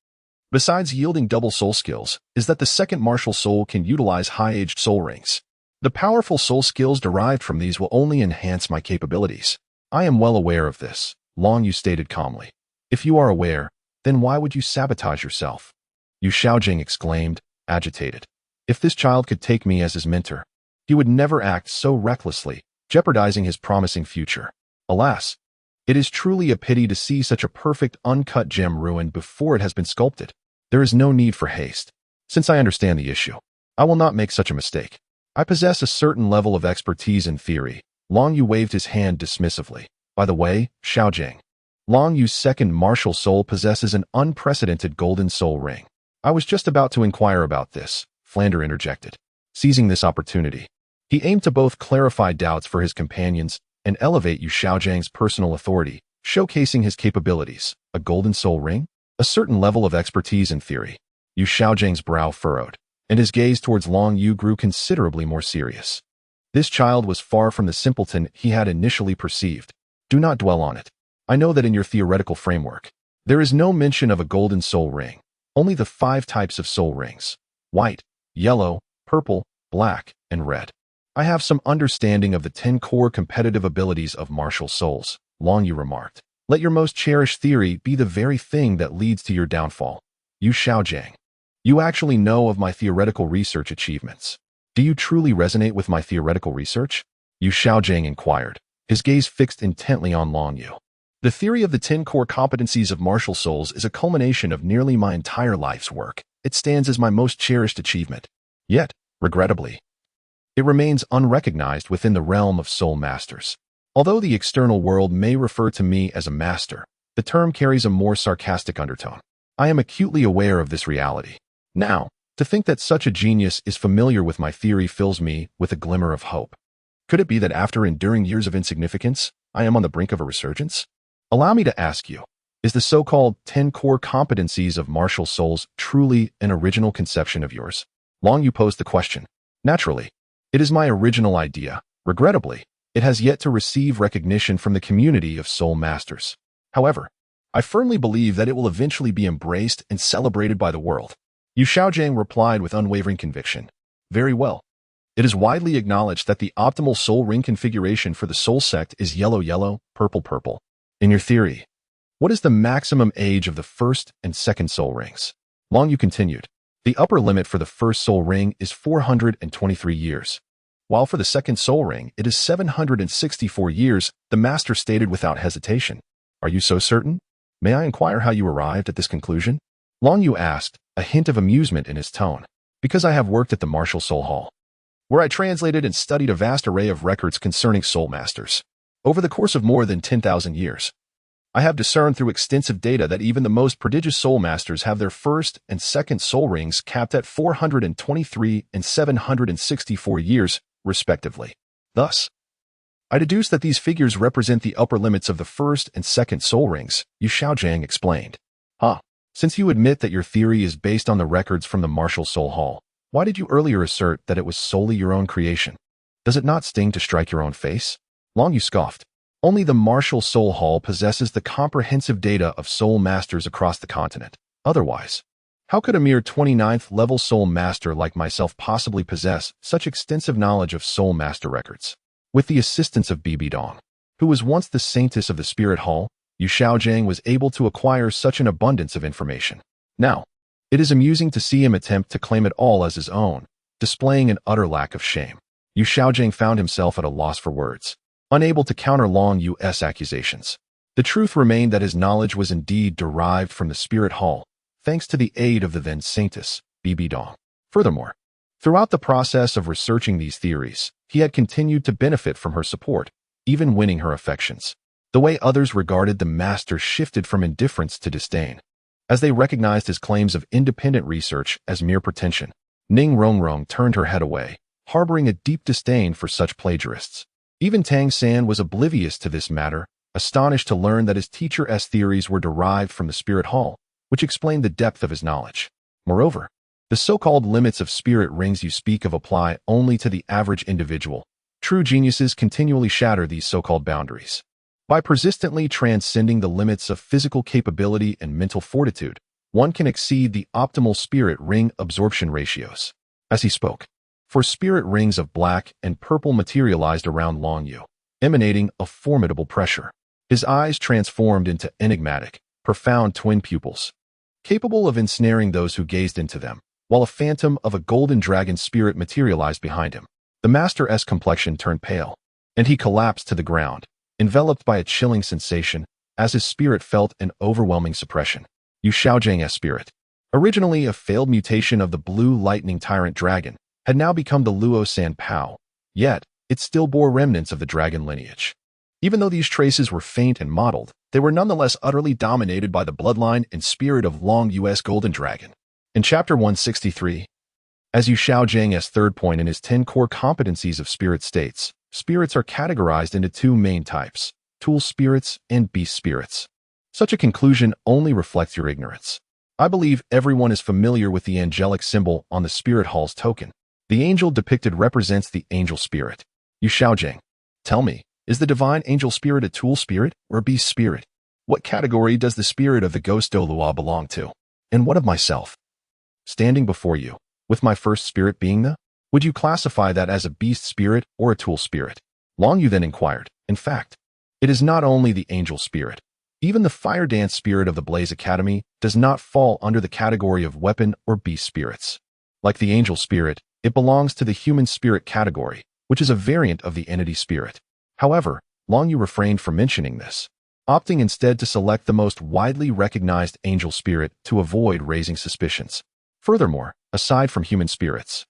besides yielding double soul skills, is that the second martial soul can utilize high-aged soul rings. The powerful soul skills derived from these will only enhance my capabilities. I am well aware of this, Long Yu stated calmly. If you are aware, then why would you sabotage yourself? Yu Xiaogang exclaimed, agitated. If this child could take me as his mentor, he would never act so recklessly, jeopardizing his promising future. Alas, it is truly a pity to see such a perfect uncut gem ruined before it has been sculpted. There is no need for haste. Since I understand the issue, I will not make such a mistake. I possess a certain level of expertise in theory. Long Yu waved his hand dismissively. By the way, Xiaogang, Long Yu's second martial soul possesses an unprecedented golden soul ring. I was just about to inquire about this, Flander interjected. Seizing this opportunity, he aimed to both clarify doubts for his companions and elevate Yu Xiaogang's personal authority, showcasing his capabilities. A golden soul ring? A certain level of expertise in theory. Yu Xiaogang's brow furrowed, and his gaze towards Long Yu grew considerably more serious. This child was far from the simpleton he had initially perceived. Do not dwell on it. I know that in your theoretical framework, there is no mention of a golden soul ring, only the 5 types of soul rings: white, yellow, purple, black, and red. I have some understanding of the 10 core competitive abilities of martial souls, Long Yu remarked. Let your most cherished theory be the very thing that leads to your downfall. Yu Xiaogang, you actually know of my theoretical research achievements. Do you truly resonate with my theoretical research? Yu Xiaogang inquired, his gaze fixed intently on Long Yu. The theory of the 10 core competencies of martial souls is a culmination of nearly my entire life's work. It stands as my most cherished achievement. Yet, regrettably, it remains unrecognized within the realm of soul masters. Although the external world may refer to me as a master, the term carries a more sarcastic undertone. I am acutely aware of this reality. Now, to think that such a genius is familiar with my theory fills me with a glimmer of hope. Could it be that after enduring years of insignificance, I am on the brink of a resurgence? Allow me to ask you, is the so-called 10 core competencies of martial souls truly an original conception of yours? Long Yu posed the question. Naturally, it is my original idea. Regrettably, it has yet to receive recognition from the community of soul masters. However, I firmly believe that it will eventually be embraced and celebrated by the world. Yu Xiaogang replied with unwavering conviction. Very well. It is widely acknowledged that the optimal soul ring configuration for the soul sect is yellow-yellow, purple-purple. In your theory, What is the maximum age of the first and second soul rings? Long Yu continued. The upper limit for the first soul ring is 423 years, while for the second soul ring it is 764 years, the master stated without hesitation. Are you so certain? May I inquire how you arrived at this conclusion? Long Yu asked, a hint of amusement in his tone. Because I have worked at the Martial Soul Hall, where I translated and studied a vast array of records concerning soul masters. Over the course of more than 10,000 years, I have discerned through extensive data that even the most prodigious soul masters have their first and second soul rings capped at 423 and 764 years, respectively. Thus, I deduce that these figures represent the upper limits of the first and second soul rings, Xiaogang explained. Since you admit that your theory is based on the records from the Martial Soul Hall, why did you earlier assert that it was solely your own creation? Does it not sting to strike your own face? Long Yu scoffed. Only the Martial Soul Hall possesses the comprehensive data of soul masters across the continent. Otherwise, how could a mere 29th level soul master like myself possibly possess such extensive knowledge of soul master records? With the assistance of Bibi Dong, who was once the saintess of the Spirit Hall, Xiaogang was able to acquire such an abundance of information. Now, it is amusing to see him attempt to claim it all as his own, displaying an utter lack of shame. Xiaogang found himself at a loss for words, unable to counter Long Yu's accusations. The truth remained that his knowledge was indeed derived from the Spirit Hall, thanks to the aid of the then saintess, Bibi Dong. Furthermore, throughout the process of researching these theories, he had continued to benefit from her support, even winning her affections. The way others regarded the master shifted from indifference to disdain, as they recognized his claims of independent research as mere pretension. Ning Rongrong turned her head away, harboring a deep disdain for such plagiarists. Even Tang San was oblivious to this matter, astonished to learn that his teacher's theories were derived from the Spirit Hall, which explained the depth of his knowledge. Moreover, the so-called limits of spirit rings you speak of apply only to the average individual. True geniuses continually shatter these so-called boundaries. By persistently transcending the limits of physical capability and mental fortitude, one can exceed the optimal spirit ring absorption ratios. As he spoke, for spirit rings of black and purple materialized around Long Yu, emanating a formidable pressure. His eyes transformed into enigmatic, profound twin pupils, capable of ensnaring those who gazed into them, while a phantom of a golden dragon spirit materialized behind him. The master's complexion turned pale, and he collapsed to the ground, enveloped by a chilling sensation, as his spirit felt an overwhelming suppression. Xiaogan's spirit, originally a failed mutation of the blue lightning tyrant dragon, had now become the Luo San Pao, yet it still bore remnants of the dragon lineage. Even though these traces were faint and mottled, they were nonetheless utterly dominated by the bloodline and spirit of Long Yu's Golden Dragon. In Chapter 163, as Xiaogang's third point in his 10 core competencies of spirit states, spirits are categorized into two main types, tool spirits and beast spirits. Such a conclusion only reflects your ignorance. I believe everyone is familiar with the angelic symbol on the Spirit Hall's token. The angel depicted represents the angel spirit. Xiaogang, tell me, is the divine angel spirit a tool spirit or a beast spirit? What category does the spirit of the ghost Douluo belong to? And what of myself? Standing before you, with my first spirit being the? Would you classify that as a beast spirit or a tool spirit? Long Yu then inquired. In fact, it is not only the angel spirit. Even the fire dance spirit of the Blaze Academy does not fall under the category of weapon or beast spirits. Like the angel spirit, it belongs to the human spirit category, which is a variant of the entity spirit. However, Long Yu refrained from mentioning this, opting instead to select the most widely recognized angel spirit to avoid raising suspicions. Furthermore, aside from human spirits,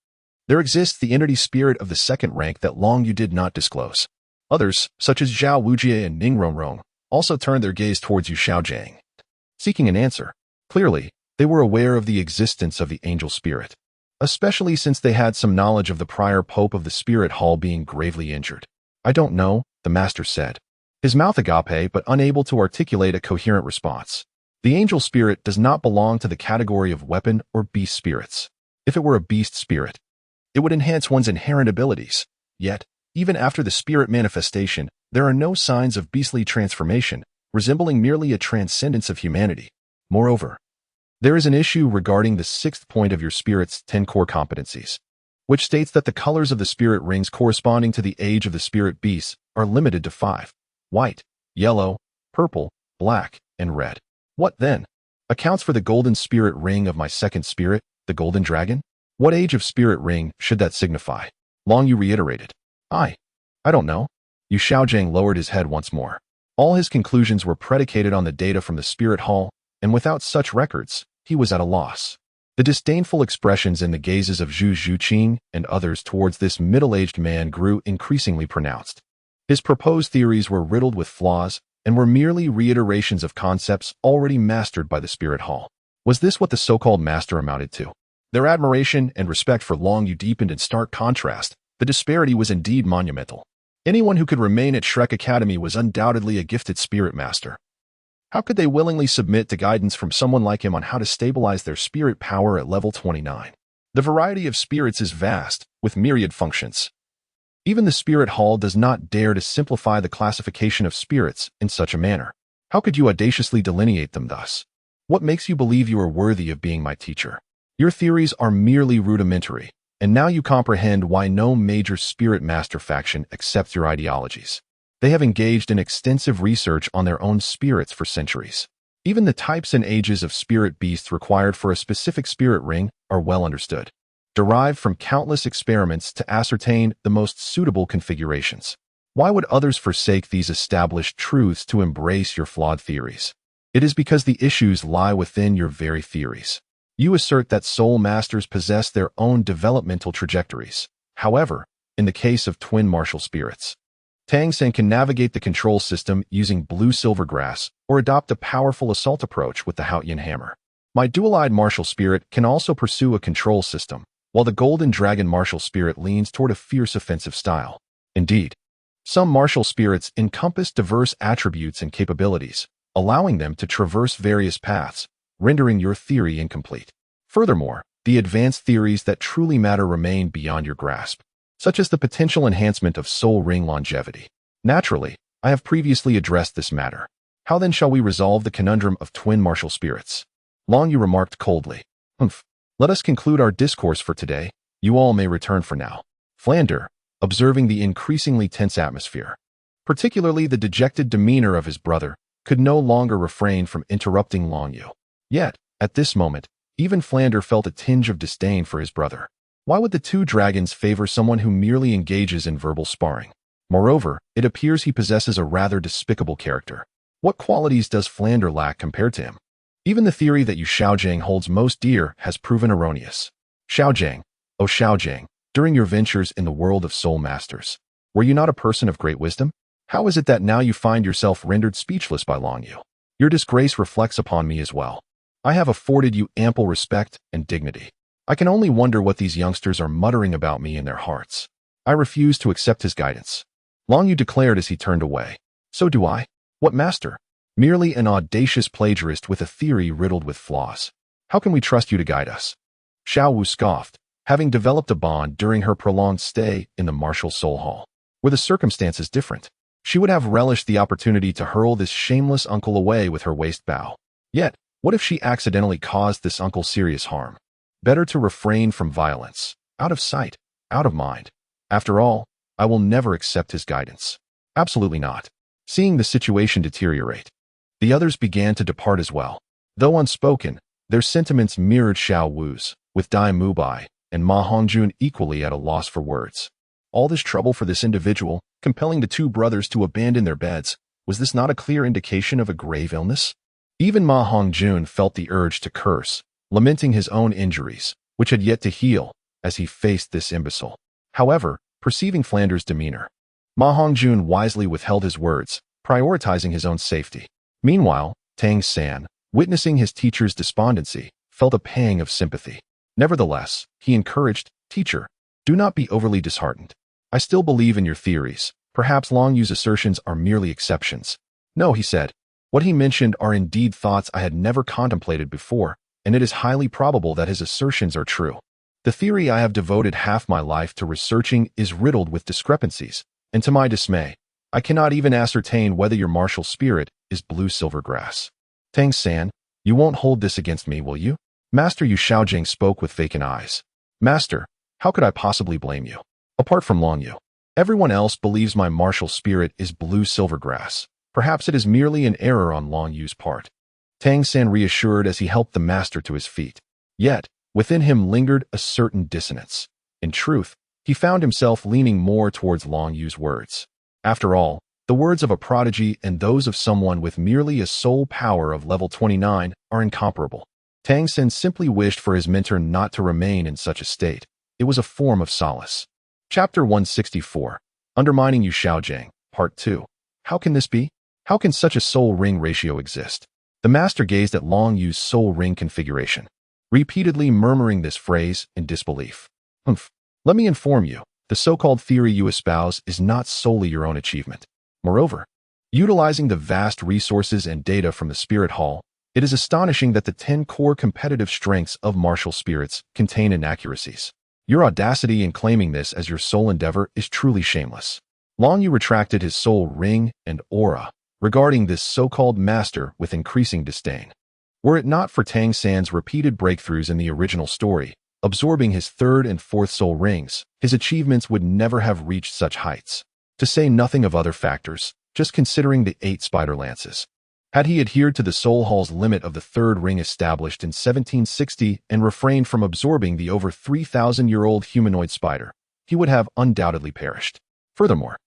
there exists the entity spirit of the second rank that Long Yu did not disclose. Others, such as Zhao Wujie and Ning Rongrong, also turned their gaze towards Xiaogang, seeking an answer. Clearly, they were aware of the existence of the angel spirit, especially since they had some knowledge of the prior pope of the Spirit Hall being gravely injured. I don't know, the master said, his mouth agape but unable to articulate a coherent response. The angel spirit does not belong to the category of weapon or beast spirits. If it were a beast spirit, it would enhance one's inherent abilities. Yet, even after the spirit manifestation, there are no signs of beastly transformation, resembling merely a transcendence of humanity. Moreover, there is an issue regarding the sixth point of your spirit's 10 core competencies, which states that the colors of the spirit rings corresponding to the age of the spirit beasts are limited to 5: white, yellow, purple, black, and read. What then? Accounts for the golden spirit ring of my second spirit, the golden dragon? What age of spirit ring should that signify? Long Yu reiterated. I don't know. Yu Xiaogang lowered his head once more. All his conclusions were predicated on the data from the spirit hall, and without such records, he was at a loss. The disdainful expressions in the gazes of Zhu Zhuqing and others towards this middle-aged man grew increasingly pronounced. His proposed theories were riddled with flaws and were merely reiterations of concepts already mastered by the spirit hall. Was this what the so-called master amounted to? Their admiration and respect for Long Yu deepened in stark contrast. The disparity was indeed monumental. Anyone who could remain at Shrek Academy was undoubtedly a gifted spirit master. How could they willingly submit to guidance from someone like him on how to stabilize their spirit power at level 29? The variety of spirits is vast, with myriad functions. Even the spirit hall does not dare to simplify the classification of spirits in such a manner. How could you audaciously delineate them thus? What makes you believe you are worthy of being my teacher? Your theories are merely rudimentary, and now you comprehend why no major spirit master faction accepts your ideologies. They have engaged in extensive research on their own spirits for centuries. Even the types and ages of spirit beasts required for a specific spirit ring are well understood, derived from countless experiments to ascertain the most suitable configurations. Why would others forsake these established truths to embrace your flawed theories? It is because the issues lie within your very theories. You assert that soul masters possess their own developmental trajectories. However, in the case of twin martial spirits, Tang San can navigate the control system using blue silver grass or adopt a powerful assault approach with the Haotian hammer. My dual-eyed martial spirit can also pursue a control system, while the golden dragon martial spirit leans toward a fierce offensive style. Indeed, some martial spirits encompass diverse attributes and capabilities, allowing them to traverse various paths, rendering your theory incomplete. Furthermore, the advanced theories that truly matter remain beyond your grasp, such as the potential enhancement of soul ring longevity. Naturally, I have previously addressed this matter. How then shall we resolve the conundrum of twin martial spirits? Long Yu remarked coldly. Let us conclude our discourse for today. You all may return for now. Flander, observing the increasingly tense atmosphere, particularly the dejected demeanor of his brother, could no longer refrain from interrupting Long Yu. Yet, at this moment, even Flander felt a tinge of disdain for his brother. Why would the two dragons favor someone who merely engages in verbal sparring? Moreover, it appears he possesses a rather despicable character. What qualities does Flander lack compared to him? Even the theory that Yu Xiaogang holds most dear has proven erroneous. Xiaogang, oh Xiaogang, during your ventures in the world of soul masters, were you not a person of great wisdom? How is it that now you find yourself rendered speechless by Long Yu? Your disgrace reflects upon me as well. I have afforded you ample respect and dignity. I can only wonder what these youngsters are muttering about me in their hearts. I refuse to accept his guidance. Long Yu declared as he turned away. So do I. What master? Merely an audacious plagiarist with a theory riddled with flaws. How can we trust you to guide us? Xiao Wu scoffed, having developed a bond during her prolonged stay in the martial soul hall. Were the circumstances different, she would have relished the opportunity to hurl this shameless uncle away with her waist bow. Yet, what if she accidentally caused this uncle serious harm? Better to refrain from violence, out of sight, out of mind. After all, I will never accept his guidance. Absolutely not. Seeing the situation deteriorate, the others began to depart as well. Though unspoken, their sentiments mirrored Xiao Wu's, with Dai Mubai and Ma Hongjun equally at a loss for words. All this trouble for this individual, compelling the two brothers to abandon their beds, was this not a clear indication of a grave illness? Even Ma Hongjun felt the urge to curse, lamenting his own injuries, which had yet to heal, as he faced this imbecile. However, perceiving Flander's demeanor, Ma Hongjun wisely withheld his words, prioritizing his own safety. Meanwhile, Tang San, witnessing his teacher's despondency, felt a pang of sympathy. Nevertheless, he encouraged, "Teacher, do not be overly disheartened. I still believe in your theories. Perhaps Long Yu's assertions are merely exceptions." "No," he said. "What he mentioned are indeed thoughts I had never contemplated before, and it is highly probable that his assertions are true. The theory I have devoted half my life to researching is riddled with discrepancies, and to my dismay, I cannot even ascertain whether your martial spirit is blue silver grass. Tang San, you won't hold this against me, will you?" Master Yu Xiaogang spoke with vacant eyes. "Master, how could I possibly blame you? Apart from Long Yu, everyone else believes my martial spirit is blue silver grass. Perhaps it is merely an error on Long Yu's part. Tang San reassured as he helped the master to his feet. Yet, within him lingered a certain dissonance. In truth, he found himself leaning more towards Long Yu's words. After all, the words of a prodigy and those of someone with merely a soul power of level 29 are incomparable. Tang San simply wished for his mentor not to remain in such a state. It was a form of solace. Chapter 164. Undermining Xiaogang, Part 2. How can this be? How can such a soul ring ratio exist? The master gazed at Long Yu's soul ring configuration, repeatedly murmuring this phrase in disbelief. Let me inform you, the so-called theory you espouse is not solely your own achievement. Moreover, utilizing the vast resources and data from the Spirit Hall, it is astonishing that the 10 core competitive strengths of martial spirits contain inaccuracies. Your audacity in claiming this as your sole endeavor is truly shameless. Long Yu retracted his soul ring and aura, regarding this so-called master with increasing disdain. Were it not for Tang San's repeated breakthroughs in the original story, absorbing his third and fourth soul rings, his achievements would never have reached such heights. To say nothing of other factors, just considering the 8 spider lances. Had he adhered to the Soul Hall's limit of the third ring established in 1760 and refrained from absorbing the over 3,000-year-old humanoid spider, he would have undoubtedly perished. Furthermore,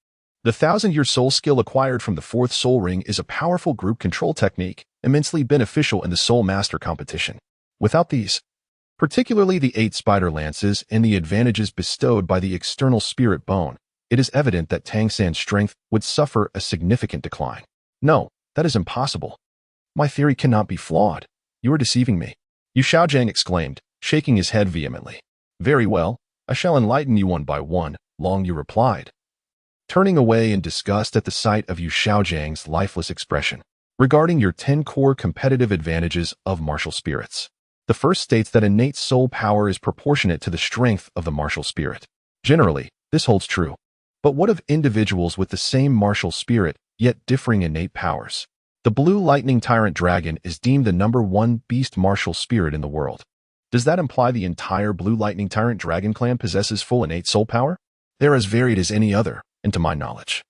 the 1,000-year soul skill acquired from the fourth soul ring is a powerful group control technique, immensely beneficial in the soul master competition. Without these, particularly the 8 spider lances and the advantages bestowed by the external spirit bone, it is evident that Tang San's strength would suffer a significant decline. No, that is impossible. My theory cannot be flawed. You are deceiving me. Xiaogang exclaimed, shaking his head vehemently. Very well, I shall enlighten you one by one, Long Yu replied, turning away in disgust at the sight of Xiaogang's lifeless expression. Regarding your 10 core competitive advantages of martial spirits. The first states that innate soul power is proportionate to the strength of the martial spirit. Generally, this holds true. But what of individuals with the same martial spirit, yet differing innate powers? The Blue Lightning Tyrant Dragon is deemed the #1 beast martial spirit in the world. Does that imply the entire Blue Lightning Tyrant Dragon clan possesses full innate soul power? They are as varied as any other, and to my knowledge,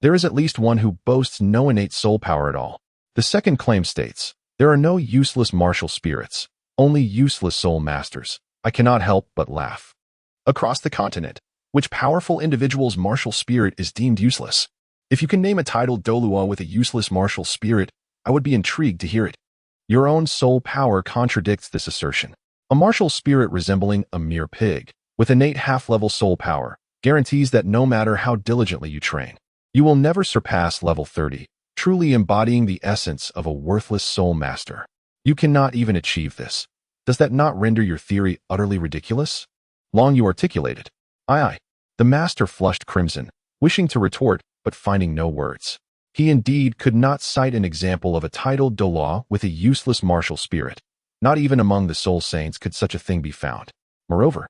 there is at least one who boasts no innate soul power at all. The second claim states, there are no useless martial spirits, only useless soul masters. I cannot help but laugh. Across the continent, which powerful individual's martial spirit is deemed useless? If you can name a titled Douluo with a useless martial spirit, I would be intrigued to hear it. Your own soul power contradicts this assertion. A martial spirit resembling a mere pig, with innate half-level soul power, guarantees that no matter how diligently you train, you will never surpass level 30, truly embodying the essence of a worthless soul master. You cannot even achieve this. Does that not render your theory utterly ridiculous? Long Yu articulated. Aye. The master flushed crimson, wishing to retort, but finding no words. He indeed could not cite an example of a titled Douluo with a useless martial spirit. Not even among the soul saints could such a thing be found. Moreover,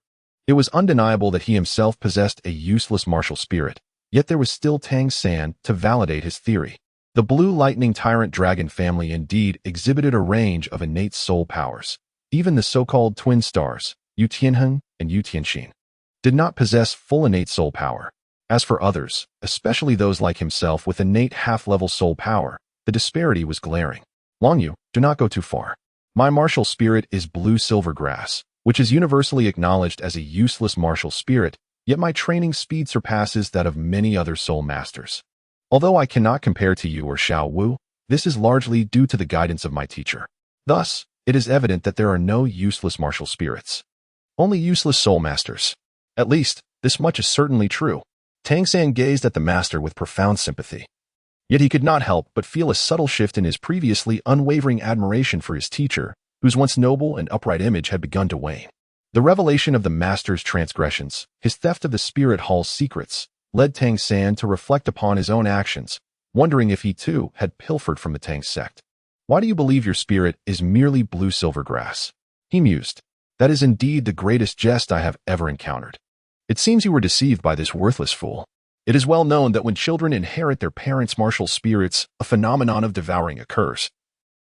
it was undeniable that he himself possessed a useless martial spirit, yet there was still Tang San to validate his theory. The Blue Lightning Tyrant Dragon family indeed exhibited a range of innate soul powers. Even the so-called twin stars, Yu Tianheng and Yu Tianxin, did not possess full innate soul power. As for others, especially those like himself with innate half-level soul power, the disparity was glaring. Long Yu, do not go too far. My martial spirit is blue silver grass, which is universally acknowledged as a useless martial spirit, yet my training speed surpasses that of many other soul masters. Although I cannot compare to you or Xiao Wu, this is largely due to the guidance of my teacher. Thus, it is evident that there are no useless martial spirits. Only useless soul masters. At least, this much is certainly true. Tang San gazed at the master with profound sympathy. Yet he could not help but feel a subtle shift in his previously unwavering admiration for his teacher, whose once noble and upright image had begun to wane. The revelation of the master's transgressions, his theft of the Spirit Hall's secrets, led Tang San to reflect upon his own actions, wondering if he too had pilfered from the Tang sect. Why do you believe your spirit is merely blue silver grass? He mused. That is indeed the greatest jest I have ever encountered. It seems you were deceived by this worthless fool. It is well known that when children inherit their parents' martial spirits, a phenomenon of devouring occurs,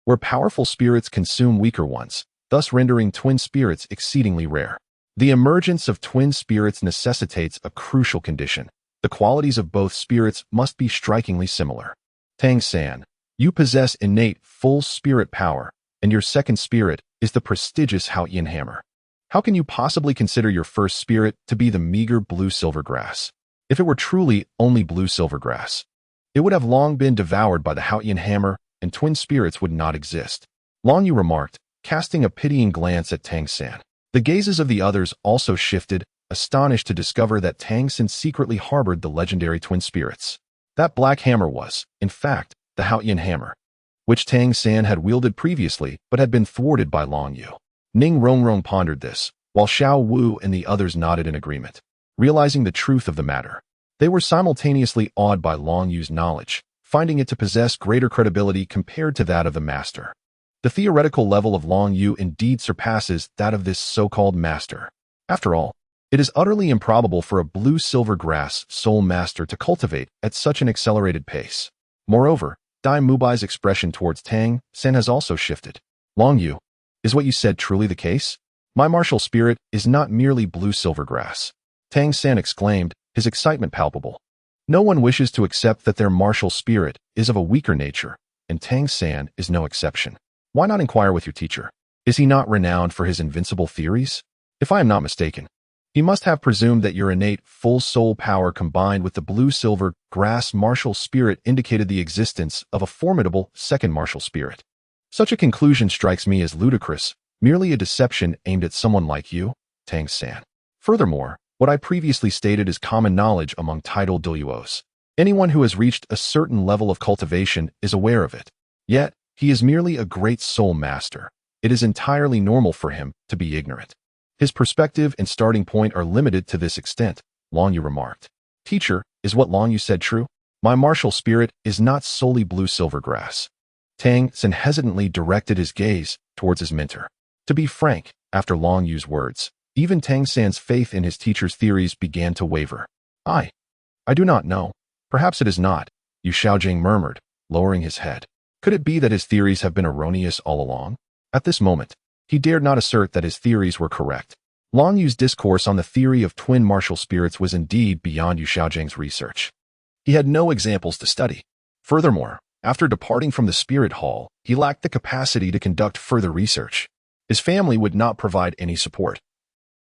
where powerful spirits consume weaker ones, thus rendering twin spirits exceedingly rare. The emergence of twin spirits necessitates a crucial condition. The qualities of both spirits must be strikingly similar. Tang San, you possess innate full spirit power, and your second spirit is the prestigious Haoyan hammer. How can you possibly consider your first spirit to be the meager blue silver grass? If it were truly only blue silver grass, it would have long been devoured by the Haoyan hammer, and twin spirits would not exist. Long Yu remarked, casting a pitying glance at Tang San. The gazes of the others also shifted, astonished to discover that Tang San secretly harbored the legendary twin spirits. That black hammer was, in fact, the Haoyan hammer, which Tang San had wielded previously but had been thwarted by Long Yu. Ning Rongrong pondered this, while Xiao Wu and the others nodded in agreement. Realizing the truth of the matter, they were simultaneously awed by Long Yu's knowledge, finding it to possess greater credibility compared to that of the master. The theoretical level of Long Yu indeed surpasses that of this so-called master. After all, it is utterly improbable for a blue-silver grass soul master to cultivate at such an accelerated pace. Moreover, Dai Mubai's expression towards Tang San has also shifted. Long Yu, is what you said truly the case? My martial spirit is not merely blue-silver grass. Tang San exclaimed, his excitement palpable. No one wishes to accept that their martial spirit is of a weaker nature, and Tang San is no exception. Why not inquire with your teacher? Is he not renowned for his invincible theories? If I am not mistaken, he must have presumed that your innate full soul power combined with the blue-silver grass martial spirit indicated the existence of a formidable second martial spirit. Such a conclusion strikes me as ludicrous, merely a deception aimed at someone like you, Tang San. Furthermore, what I previously stated is common knowledge among titled Douluos. Anyone who has reached a certain level of cultivation is aware of it. Yet, he is merely a great soul master. It is entirely normal for him to be ignorant. His perspective and starting point are limited to this extent, Long Yu remarked. Teacher, is what Long Yu said true? My martial spirit is not solely blue-silver grass. Tang San hesitantly directed his gaze towards his mentor. To be frank, after Long Yu's words, even Tang San's faith in his teacher's theories began to waver. I do not know. Perhaps it is not, Yu Xiaogang murmured, lowering his head. Could it be that his theories have been erroneous all along? At this moment, he dared not assert that his theories were correct. Long Yu's discourse on the theory of twin martial spirits was indeed beyond Yu Xiaogang's research. He had no examples to study. Furthermore, after departing from the spirit hall, he lacked the capacity to conduct further research. His family would not provide any support,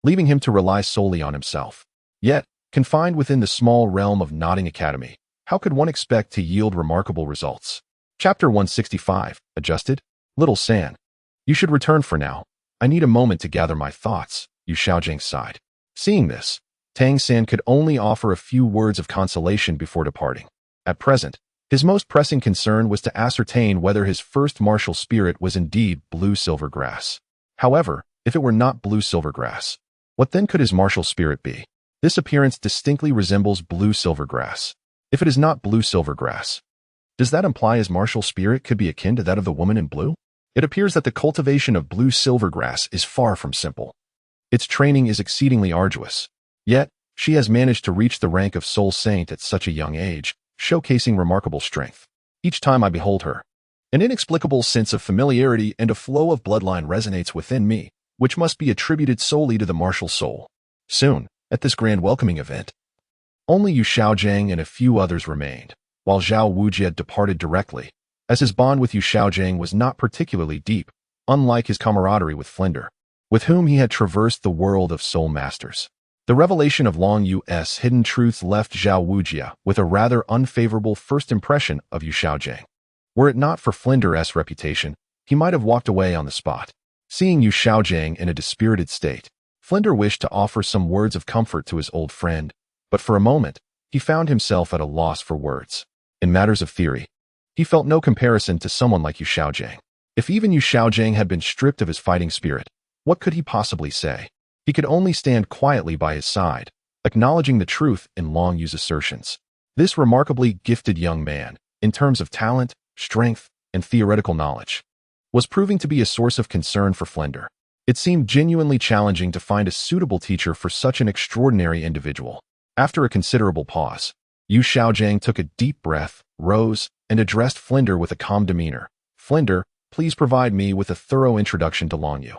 leaving him to rely solely on himself. Yet, confined within the small realm of Nodding Academy, how could one expect to yield remarkable results? Chapter 165, Adjusted? Little San. You should return for now. I need a moment to gather my thoughts, Yu Xiaogang sighed. Seeing this, Tang San could only offer a few words of consolation before departing. At present, his most pressing concern was to ascertain whether his first martial spirit was indeed blue-silver grass. However, if it were not blue-silver grass, what then could his martial spirit be? This appearance distinctly resembles blue-silver grass. If it is not blue-silver grass, does that imply his martial spirit could be akin to that of the woman in blue? It appears that the cultivation of blue-silver grass is far from simple. Its training is exceedingly arduous. Yet, she has managed to reach the rank of soul saint at such a young age, showcasing remarkable strength. Each time I behold her, an inexplicable sense of familiarity and a flow of bloodline resonates within me, which must be attributed solely to the martial soul. Soon, at this grand welcoming event, only Yu Xiaogang and a few others remained, while Zhao Wujie departed directly, as his bond with Yu Xiaogang was not particularly deep, unlike his camaraderie with Flinder, with whom he had traversed the world of soul masters. The revelation of Long Yu's hidden truths left Zhao Wujie with a rather unfavorable first impression of Yu Xiaogang. Were it not for Flinder's reputation, he might have walked away on the spot. Seeing Yu Xiaogang in a dispirited state, Flinder wished to offer some words of comfort to his old friend, but for a moment, he found himself at a loss for words. In matters of theory, he felt no comparison to someone like Yu Xiaogang. If even Yu Xiaogang had been stripped of his fighting spirit, what could he possibly say? He could only stand quietly by his side, acknowledging the truth in Long Yu's assertions. This remarkably gifted young man, in terms of talent, strength, and theoretical knowledge, was proving to be a source of concern for Flinder. It seemed genuinely challenging to find a suitable teacher for such an extraordinary individual. After a considerable pause, Yu Xiaogang took a deep breath, rose, and addressed Flinder with a calm demeanor. Flinder, please provide me with a thorough introduction to Long Yu.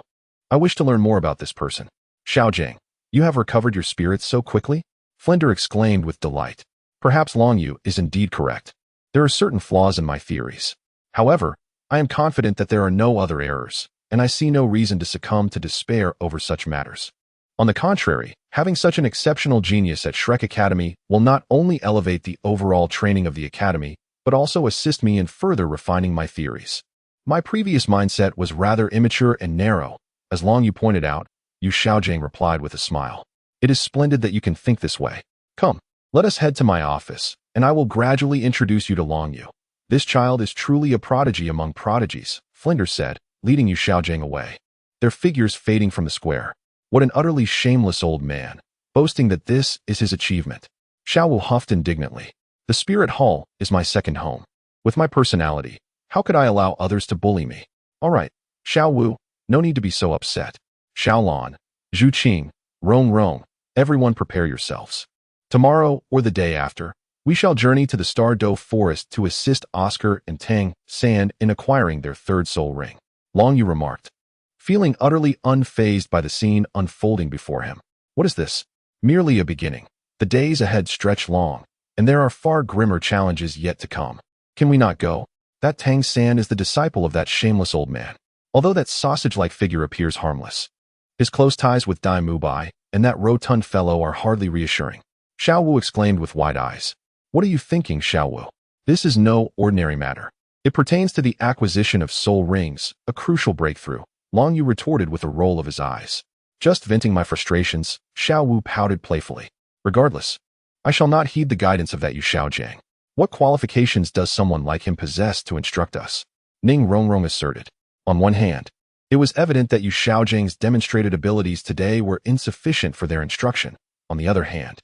I wish to learn more about this person. Xiaogang, you have recovered your spirits so quickly? Flinder exclaimed with delight. Perhaps Long Yu is indeed correct. There are certain flaws in my theories. However, I am confident that there are no other errors, and I see no reason to succumb to despair over such matters. On the contrary, having such an exceptional genius at Shrek Academy will not only elevate the overall training of the academy, but also assist me in further refining my theories. My previous mindset was rather immature and narrow, as Long Yu pointed out. Xiaogang replied with a smile. It is splendid that you can think this way. Come, let us head to my office, and I will gradually introduce you to Long Yu. This child is truly a prodigy among prodigies, Flinders said, leading Xiaogang away. Their figures fading from the square. What an utterly shameless old man, boasting that this is his achievement. Xiao Wu huffed indignantly. The Spirit Hall is my second home. With my personality, how could I allow others to bully me? All right, Xiao Wu, no need to be so upset. Xiaolan, Zhu Qing, Rong Rong, everyone prepare yourselves. Tomorrow, or the day after, we shall journey to the Star Doe Forest to assist Oscar and Tang San in acquiring their third soul ring. Long Yu remarked, feeling utterly unfazed by the scene unfolding before him. What is this? Merely a beginning. The days ahead stretch long, and there are far grimmer challenges yet to come. Can we not go? That Tang San is the disciple of that shameless old man, although that sausage-like figure appears harmless. His close ties with Dai Mubai and that rotund fellow are hardly reassuring. Xiao Wu exclaimed with wide eyes. What are you thinking, Xiao Wu? This is no ordinary matter. It pertains to the acquisition of soul rings, a crucial breakthrough. Long Yu retorted with a roll of his eyes. Just venting my frustrations, Xiao Wu pouted playfully. Regardless, I shall not heed the guidance of that Xiaogang. What qualifications does someone like him possess to instruct us? Ning Rongrong asserted. On one hand, it was evident that Xiaogang's demonstrated abilities today were insufficient for their instruction. On the other hand,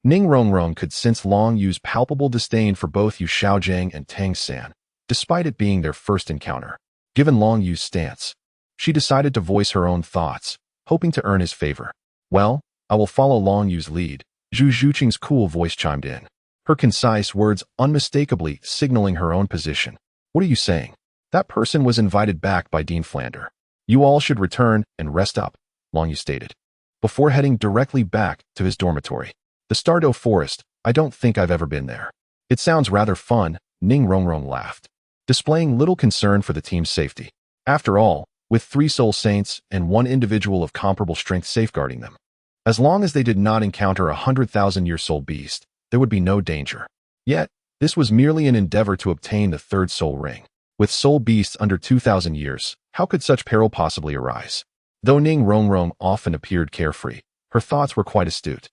Ning Rongrong could sense Long Yu's palpable disdain for both Xiaogang and Tang San, despite it being their first encounter. Given Long Yu's stance, she decided to voice her own thoughts, hoping to earn his favor. Well, I will follow Long Yu's lead, Zhu Zhuqing's cool voice chimed in, her concise words unmistakably signaling her own position. What are you saying? That person was invited back by Dean Flander. You all should return and rest up, Long Yu stated, before heading directly back to his dormitory. The Stardow Forest, I don't think I've ever been there. It sounds rather fun, Ning Rongrong laughed, displaying little concern for the team's safety. After all, with 3 soul saints and 1 individual of comparable strength safeguarding them. As long as they did not encounter a 100,000-year soul beast, there would be no danger. Yet, this was merely an endeavor to obtain the third soul ring. With soul beasts under 2,000 years, how could such peril possibly arise? Though Ning Rongrong often appeared carefree, her thoughts were quite astute.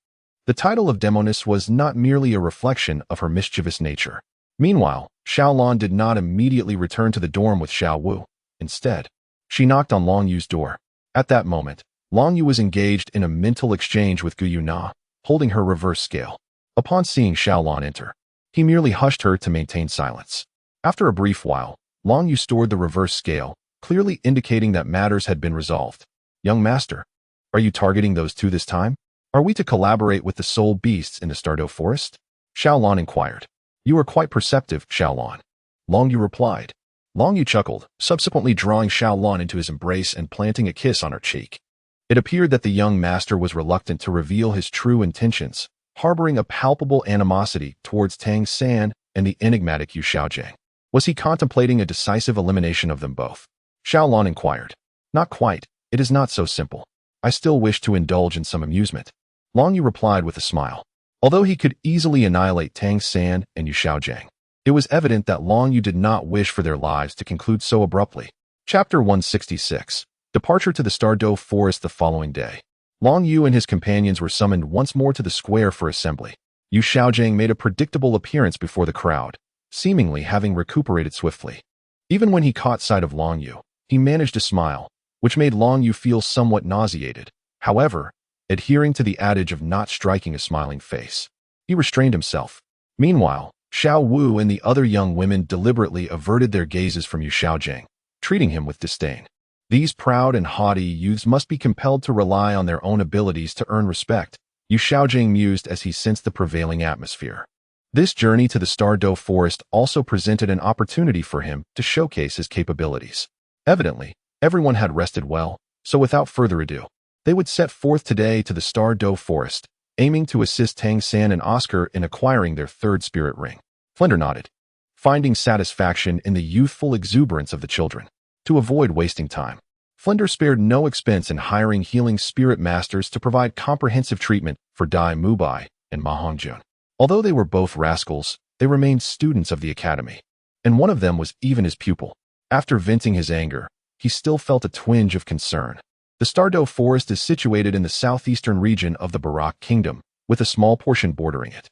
The title of Demoness was not merely a reflection of her mischievous nature. Meanwhile, Xiaolan did not immediately return to the dorm with Xiao Wu. Instead, she knocked on Long Yu's door. At that moment, Long Yu was engaged in a mental exchange with Gu Yuna, holding her reverse scale. Upon seeing Xiaolan enter, he merely hushed her to maintain silence. After a brief while, Long Yu stored the reverse scale, clearly indicating that matters had been resolved. Young master, are you targeting those 2 this time? Are we to collaborate with the soul beasts in the Stardow Forest? Xiaolan inquired. You are quite perceptive, Xiaolan. Long Yu replied. Long Yu chuckled, subsequently drawing Xiaolan into his embrace and planting a kiss on her cheek. It appeared that the young master was reluctant to reveal his true intentions, harboring a palpable animosity towards Tang San and the enigmatic Xiaogang. Was he contemplating a decisive elimination of them both? Xiaolan inquired. Not quite. It is not so simple. I still wish to indulge in some amusement. Long Yu replied with a smile. Although he could easily annihilate Tang San and Xiaogang, it was evident that Long Yu did not wish for their lives to conclude so abruptly. Chapter 166. Departure to the Stardow Forest the following day. Long Yu and his companions were summoned once more to the square for assembly. Xiaogang made a predictable appearance before the crowd, seemingly having recuperated swiftly. Even when he caught sight of Long Yu, he managed a smile, which made Long Yu feel somewhat nauseated. However, adhering to the adage of not striking a smiling face, he restrained himself. Meanwhile, Xiao Wu and the other young women deliberately averted their gazes from Xiaogang, treating him with disdain. These proud and haughty youths must be compelled to rely on their own abilities to earn respect, Xiaogang mused as he sensed the prevailing atmosphere. This journey to the Stardow Forest also presented an opportunity for him to showcase his capabilities. Evidently, everyone had rested well, so without further ado, they would set forth today to the Stardow Forest, aiming to assist Tang San and Oscar in acquiring their third spirit ring. Flender nodded. finding satisfaction in the youthful exuberance of the children. To avoid wasting time, Flinder spared no expense in hiring healing spirit masters to provide comprehensive treatment for Dai Mubai and Ma Hongjun. Although they were both rascals, they remained students of the academy, and one of them was even his pupil. After venting his anger, he still felt a twinge of concern. The Stardow Forest is situated in the southeastern region of the Barak Kingdom, with a small portion bordering it.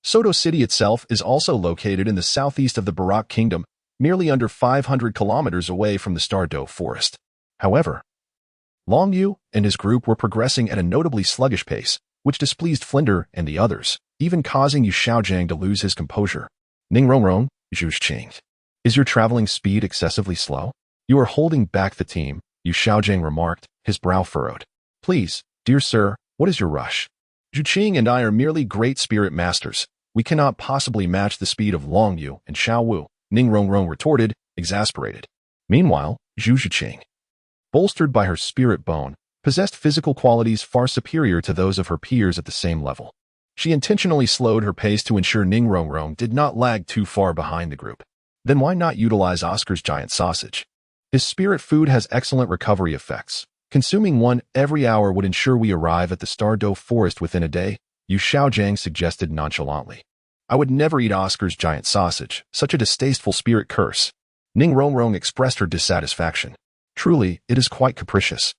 Soto City itself is also located in the southeast of the Barak Kingdom, merely under 500 kilometers away from the Stardow Forest. However, Long Yu and his group were progressing at a notably sluggish pace, which displeased Flinder and the others, even causing Yu Xiaogang to lose his composure. Ning Rongrong, Zhu Qing. Is your traveling speed excessively slow? You are holding back the team, Yu Xiaogang remarked, his brow furrowed. Please, dear sir, what is your rush? Zhu Qing and I are merely great spirit masters. We cannot possibly match the speed of Long Yu and Xiao Wu, Ning Rongrong retorted, exasperated. Meanwhile, Zhu Qing, bolstered by her spirit bone, possessed physical qualities far superior to those of her peers at the same level. She intentionally slowed her pace to ensure Ning Rongrong did not lag too far behind the group. Then why not utilize Oscar's giant sausage? His spirit food has excellent recovery effects. Consuming one every hour would ensure we arrive at the Stardow Forest within a day, Yu Xiaogang suggested nonchalantly. I would never eat Oscar's giant sausage, such a distasteful spirit curse. Ning Rongrong expressed her dissatisfaction. Truly, it is quite capricious.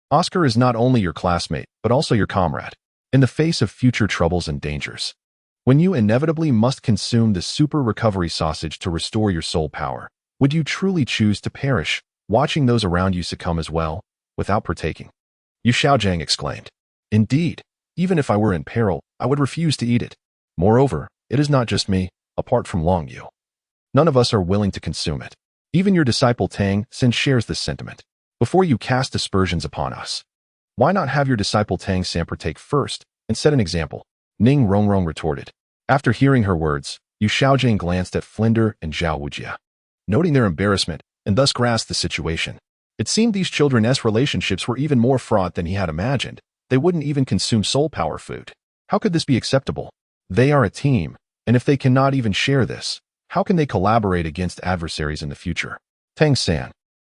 Oscar is not only your classmate, but also your comrade, in the face of future troubles and dangers. When you inevitably must consume the super recovery sausage to restore your soul power, would you truly choose to perish, watching those around you succumb as well, without partaking? Yu Xiaogang exclaimed. Indeed, even if I were in peril, I would refuse to eat it. Moreover, it is not just me, apart from Long Yu. None of us are willing to consume it. Even your disciple Tang San shares this sentiment. Before you cast aspersions upon us, why not have your disciple Tang San partake first and set an example? Ning Rongrong retorted. After hearing her words, Yu Xiaogang glanced at Flinder and Zhao Wujia, noting their embarrassment, and thus grasped the situation. It seemed these children's relationships were even more fraught than he had imagined. They wouldn't even consume soul power food. How could this be acceptable? They are a team, and if they cannot even share this, how can they collaborate against adversaries in the future? Tang San.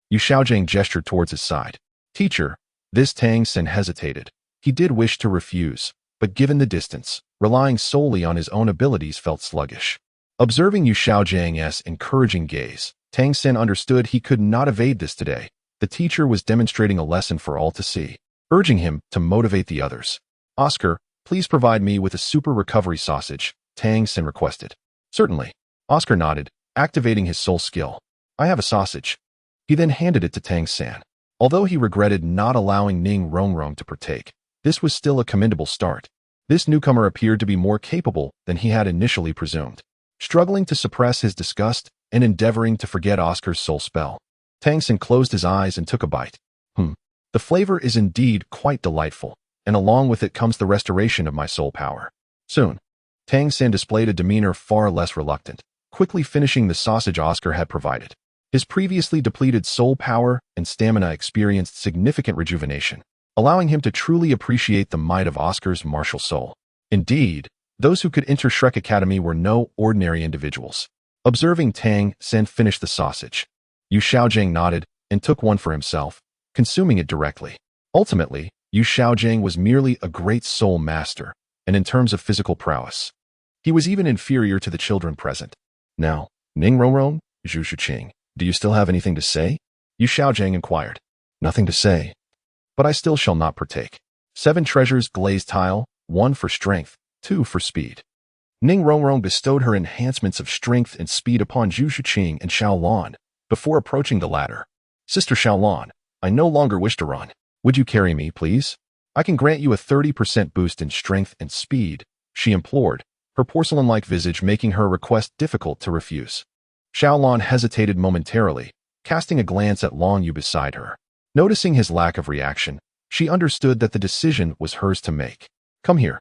Yu Xiaogang gestured towards his side. Teacher, this Tang San hesitated. He did wish to refuse, but given the distance, relying solely on his own abilities felt sluggish. Observing Yu Xiaogan's encouraging gaze, Tang San understood he could not evade this today. The teacher was demonstrating a lesson for all to see, urging him to motivate the others. Oscar, please provide me with a super recovery sausage, Tang San requested. Certainly. Oscar nodded, activating his soul skill. I have a sausage. He then handed it to Tang San. Although he regretted not allowing Ning Rongrong to partake, this was still a commendable start. This newcomer appeared to be more capable than he had initially presumed. Struggling to suppress his disgust and endeavoring to forget Oscar's soul spell, Tang San closed his eyes and took a bite. The flavor is indeed quite delightful, and along with it comes the restoration of my soul power. Soon, Tang San displayed a demeanor far less reluctant, quickly finishing the sausage Oscar had provided. His previously depleted soul power and stamina experienced significant rejuvenation, allowing him to truly appreciate the might of Oscar's martial soul. Indeed, those who could enter Shrek Academy were no ordinary individuals. Observing Tang San finish the sausage, Yu Xiaogang nodded and took one for himself, consuming it directly. Ultimately, Yu Xiaogang was merely a great soul master, and in terms of physical prowess, he was even inferior to the children present. Now, Ning Rongrong, Zhu Qing, do you still have anything to say? Yu Xiaogang inquired. Nothing to say, but I still shall not partake. 7 treasures glazed tile, 1 for strength, 2 for speed. Ning Rongrong bestowed her enhancements of strength and speed upon Zhu Qing and Xiaolan, before approaching the latter. Sister Xiaolan, I no longer wish to run. Would you carry me, please? I can grant you a 30% boost in strength and speed, she implored, her porcelain-like visage making her request difficult to refuse. Xiaolan hesitated momentarily, casting a glance at Long Yu beside her. Noticing his lack of reaction, she understood that the decision was hers to make. Come here.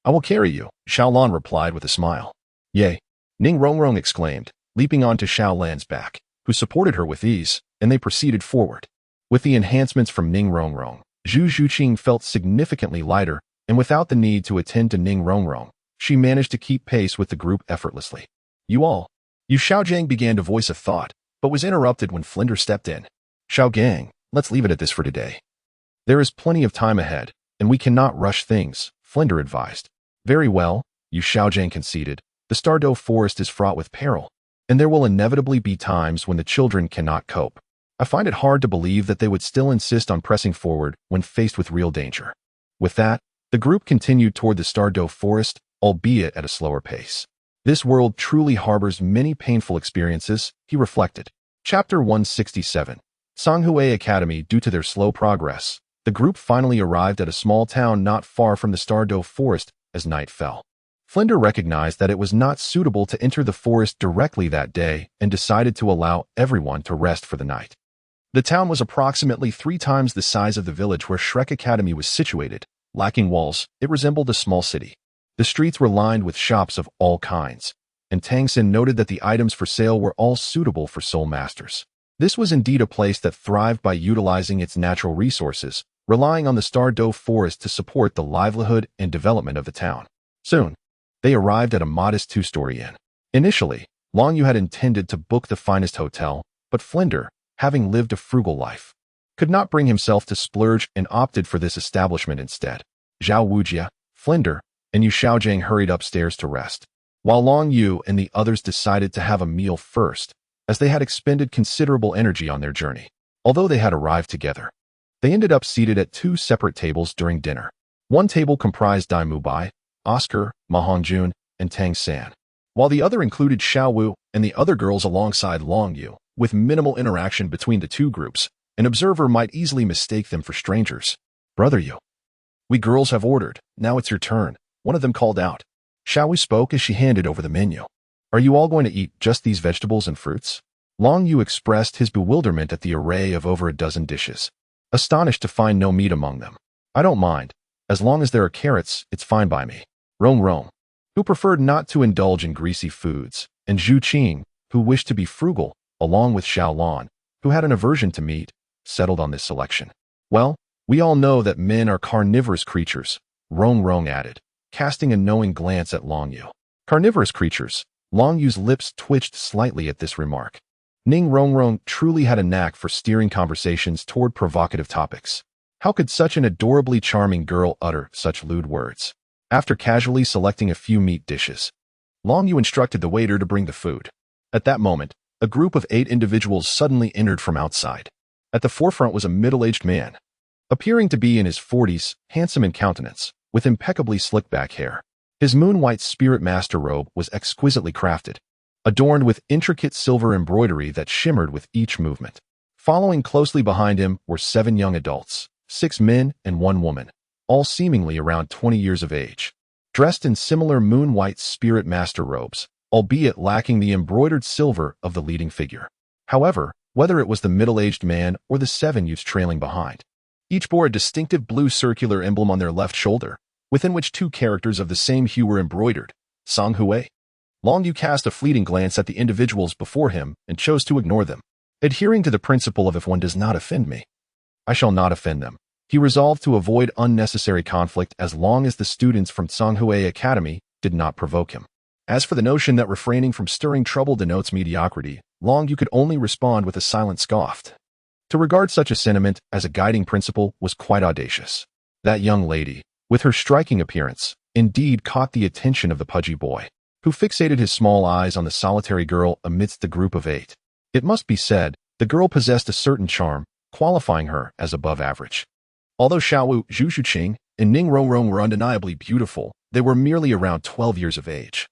I will carry you, Xiaolan replied with a smile. Yay! Ning Rongrong exclaimed, leaping onto Xiaolan's back, who supported her with ease, and they proceeded forward. With the enhancements from Ning Rongrong, Zhu Qing felt significantly lighter, and without the need to attend to Ning Rongrong, she managed to keep pace with the group effortlessly. You all, Xiaogang began to voice a thought, but was interrupted when Flinder stepped in. Xiaogang, let's leave it at this for today. There is plenty of time ahead, and we cannot rush things, Flinder advised. Very well, Xiaogang conceded. The Stardow Forest is fraught with peril, and there will inevitably be times when the children cannot cope. I find it hard to believe that they would still insist on pressing forward when faced with real danger. With that, the group continued toward the Stardow Forest, albeit at a slower pace. This world truly harbors many painful experiences, he reflected. Chapter 167. Songhui Academy. Due to their slow progress, the group finally arrived at a small town not far from the Stardow Forest as night fell. Flinder recognized that it was not suitable to enter the forest directly that day and decided to allow everyone to rest for the night. The town was approximately 3 times the size of the village where Shrek Academy was situated. Lacking walls, it resembled a small city. The streets were lined with shops of all kinds, and Tang San noted that the items for sale were all suitable for soul masters. This was indeed a place that thrived by utilizing its natural resources, relying on the Stardow Forest to support the livelihood and development of the town. Soon, they arrived at a modest 2-story inn. Initially, Long Yu had intended to book the finest hotel, but Flinder, having lived a frugal life, could not bring himself to splurge and opted for this establishment instead. Zhao Wujia, Flinder, and Yu Xiaogang hurried upstairs to rest, while Long Yu and the others decided to have a meal first, as they had expended considerable energy on their journey. Although they had arrived together, they ended up seated at 2 separate tables during dinner. One table comprised Dai Mubai, Oscar, Ma Hongjun, and Tang San, while the other included Xiao Wu and the other girls alongside Long Yu. With minimal interaction between the two groups, an observer might easily mistake them for strangers. Brother Yu, we girls have ordered, now it's your turn, one of them called out. Xiao Wu spoke as she handed over the menu. Are you all going to eat just these vegetables and fruits? Long Yu expressed his bewilderment at the array of over a dozen dishes, astonished to find no meat among them. I don't mind. As long as there are carrots, it's fine by me. Rong, who preferred not to indulge in greasy foods, and Zhu Qing, who wished to be frugal, along with Xiao Lan, who had an aversion to meat, settled on this selection. Well, we all know that men are carnivorous creatures, Rong added, casting a knowing glance at Long Yu. Carnivorous creatures. Long Yu's lips twitched slightly at this remark. Ning Rong truly had a knack for steering conversations toward provocative topics. How could such an adorably charming girl utter such lewd words? After casually selecting a few meat dishes, Long Yu instructed the waiter to bring the food. At that moment, a group of 8 individuals suddenly entered from outside. At the forefront was a middle-aged man, appearing to be in his 40s, handsome in countenance, with impeccably slicked-back hair. His moon-white spirit master robe was exquisitely crafted, adorned with intricate silver embroidery that shimmered with each movement. Following closely behind him were 7 young adults, 6 men and 1 woman, all seemingly around 20 years of age, dressed in similar moon-white spirit master robes, albeit lacking the embroidered silver of the leading figure. However, whether it was the middle-aged man or the 7 youths trailing behind, each bore a distinctive blue circular emblem on their left shoulder, within which 2 characters of the same hue were embroidered. Songhui. Long Yu cast a fleeting glance at the individuals before him and chose to ignore them. Adhering to the principle of if one does not offend me, I shall not offend them, he resolved to avoid unnecessary conflict as long as the students from Songhui Academy did not provoke him. As for the notion that refraining from stirring trouble denotes mediocrity, Long Yu could only respond with a silent scoff. To regard such a sentiment as a guiding principle was quite audacious. That young lady, with her striking appearance, indeed caught the attention of the pudgy boy, who fixated his small eyes on the solitary girl amidst the group of 8. It must be said, the girl possessed a certain charm, qualifying her as above average. Although Xiao Wu, Zhu Qing, and Ning Rong were undeniably beautiful, they were merely around 12 years of age,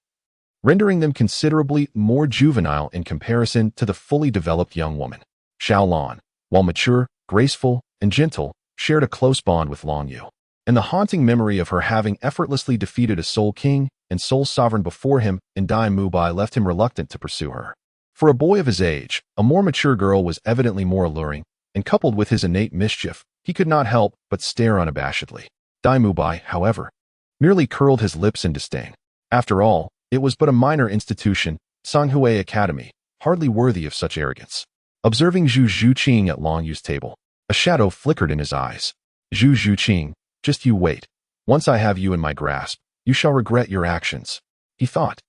rendering them considerably more juvenile in comparison to the fully developed young woman. Xiao Lan, while mature, graceful, and gentle, shared a close bond with Long Yu, and the haunting memory of her having effortlessly defeated a soul king and soul sovereign before him in Dai Mubai left him reluctant to pursue her. For a boy of his age, a more mature girl was evidently more alluring, and coupled with his innate mischief, he could not help but stare unabashedly. Dai Mubai, however, merely curled his lips in disdain. After all, it was but a minor institution, Songhui Academy, hardly worthy of such arrogance. Observing Zhu Qing at Long Yu's table, a shadow flickered in his eyes. Zhu Qing, just you wait. Once I have you in my grasp, you shall regret your actions, he thought.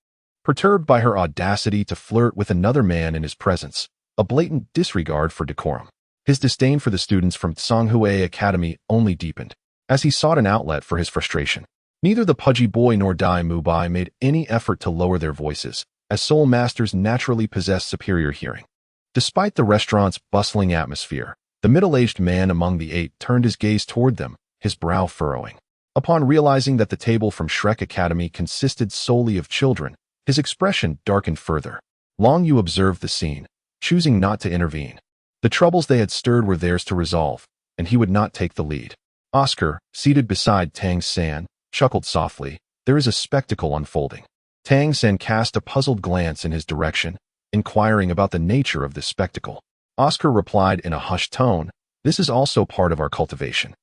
perturbed by her audacity to flirt with another man in his presence, a blatant disregard for decorum. His disdain for the students from Tsanghui Academy only deepened, as he sought an outlet for his frustration. Neither the pudgy boy nor Dai Mubai made any effort to lower their voices, as soul masters naturally possess superior hearing. Despite the restaurant's bustling atmosphere, the middle-aged man among the 8 turned his gaze toward them, his brow furrowing. Upon realizing that the table from Shrek Academy consisted solely of children, his expression darkened further. Long Yu observed the scene, choosing not to intervene. The troubles they had stirred were theirs to resolve, and he would not take the lead. Oscar, seated beside Tang San, chuckled softly. There is a spectacle unfolding. Tang San cast a puzzled glance in his direction, inquiring about the nature of this spectacle. Oscar replied in a hushed tone, "This is also part of our cultivation.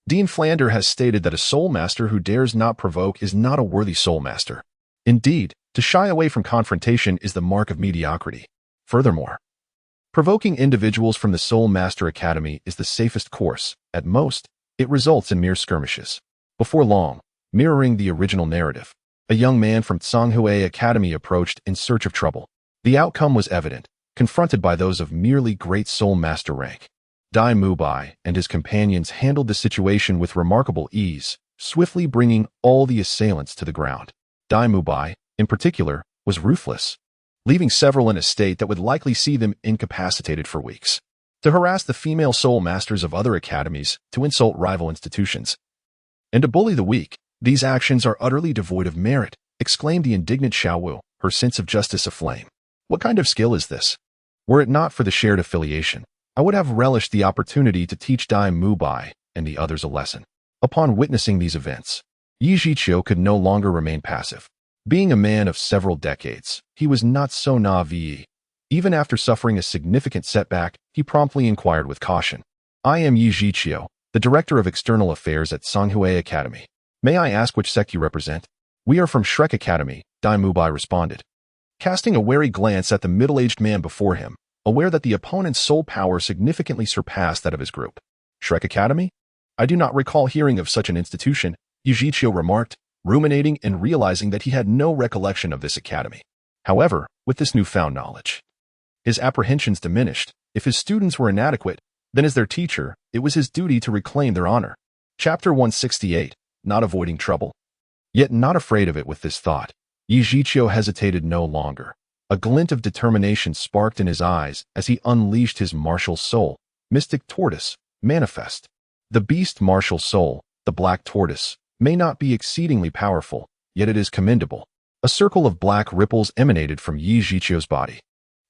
Dean Flander has stated that a soul master who dares not provoke is not a worthy soul master. Indeed, to shy away from confrontation is the mark of mediocrity. Furthermore, provoking individuals from the Soul Master Academy is the safest course. At most, it results in mere skirmishes." Before long, mirroring the original narrative, a young man from Tsanghui Academy approached in search of trouble. The outcome was evident, confronted by those of merely great Soul Master rank. Dai Mubai and his companions handled the situation with remarkable ease, swiftly bringing all the assailants to the ground. Dai Mubai, in particular, was ruthless, leaving several in a state that would likely see them incapacitated for weeks. To harass the female soul masters of other academies, to insult rival institutions, and to bully the weak, these actions are utterly devoid of merit, exclaimed the indignant Xiaowu, her sense of justice aflame. What kind of skill is this? Were it not for the shared affiliation, I would have relished the opportunity to teach Dai Mubai and the others a lesson. Upon witnessing these events, Yi Zhiqiu could no longer remain passive. Being a man of several decades, he was not so naive. Even after suffering a significant setback, he promptly inquired with caution. "I am Yi Zhiqiu, the Director of External Affairs at Tsanghui Academy. May I ask which sect you represent?" "We are from Shrek Academy," Dai Mubai responded. Casting a wary glance at the middle-aged man before him, aware that the opponent's soul power significantly surpassed that of his group. "Shrek Academy? I do not recall hearing of such an institution," Yi Zhiqiu remarked, ruminating and realizing that he had no recollection of this academy. However, with this newfound knowledge, his apprehensions diminished. If his students were inadequate, then as their teacher, it was his duty to reclaim their honor. Chapter 168, Not Avoiding Trouble. Yet not afraid of it with this thought, Yi Zhiqiu hesitated no longer. A glint of determination sparked in his eyes as he unleashed his martial soul, Mystic Tortoise, manifest. The beast martial soul, the Black Tortoise, may not be exceedingly powerful, yet it is commendable. A circle of black ripples emanated from Yi Zhiqiu's body,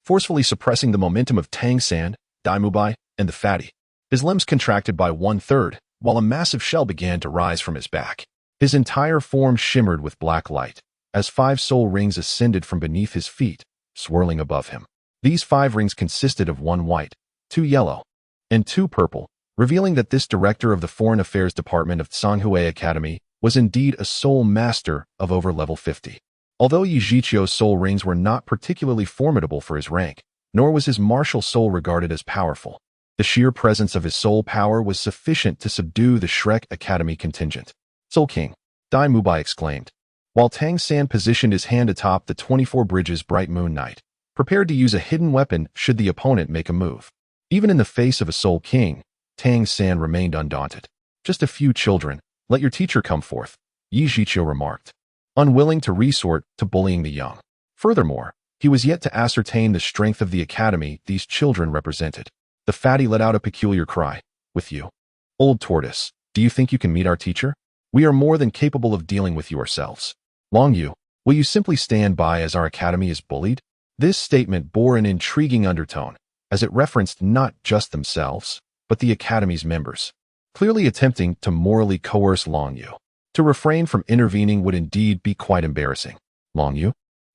forcefully suppressing the momentum of Tang San, Dai Mubai, and the fatty. His limbs contracted by 1/3, while a massive shell began to rise from his back. His entire form shimmered with black light, as 5 soul rings ascended from beneath his feet, swirling above him. These 5 rings consisted of 1 white, 2 yellow, and 2 purple, revealing that this director of the Foreign Affairs Department of Tsanghui Academy was indeed a soul master of over level 50. Although Yi Zhiqiu's soul rings were not particularly formidable for his rank, nor was his martial soul regarded as powerful, the sheer presence of his soul power was sufficient to subdue the Shrek Academy contingent. "Soul King," Dai Mubai exclaimed, while Tang San positioned his hand atop the 24 Bridges Bright Moon Knight, prepared to use a hidden weapon should the opponent make a move. Even in the face of a Soul King, Tang San remained undaunted. "Just a few children, let your teacher come forth," Yi Zhiqiu remarked, unwilling to resort to bullying the young. Furthermore, he was yet to ascertain the strength of the academy these children represented. The fatty let out a peculiar cry. "With you, old tortoise, do you think you can meet our teacher? We are more than capable of dealing with you ourselves. Long Yu, will you simply stand by as our academy is bullied?" This statement bore an intriguing undertone, as it referenced not just themselves, but the academy's members, clearly attempting to morally coerce Long Yu. To refrain from intervening would indeed be quite embarrassing. "Long Yu?"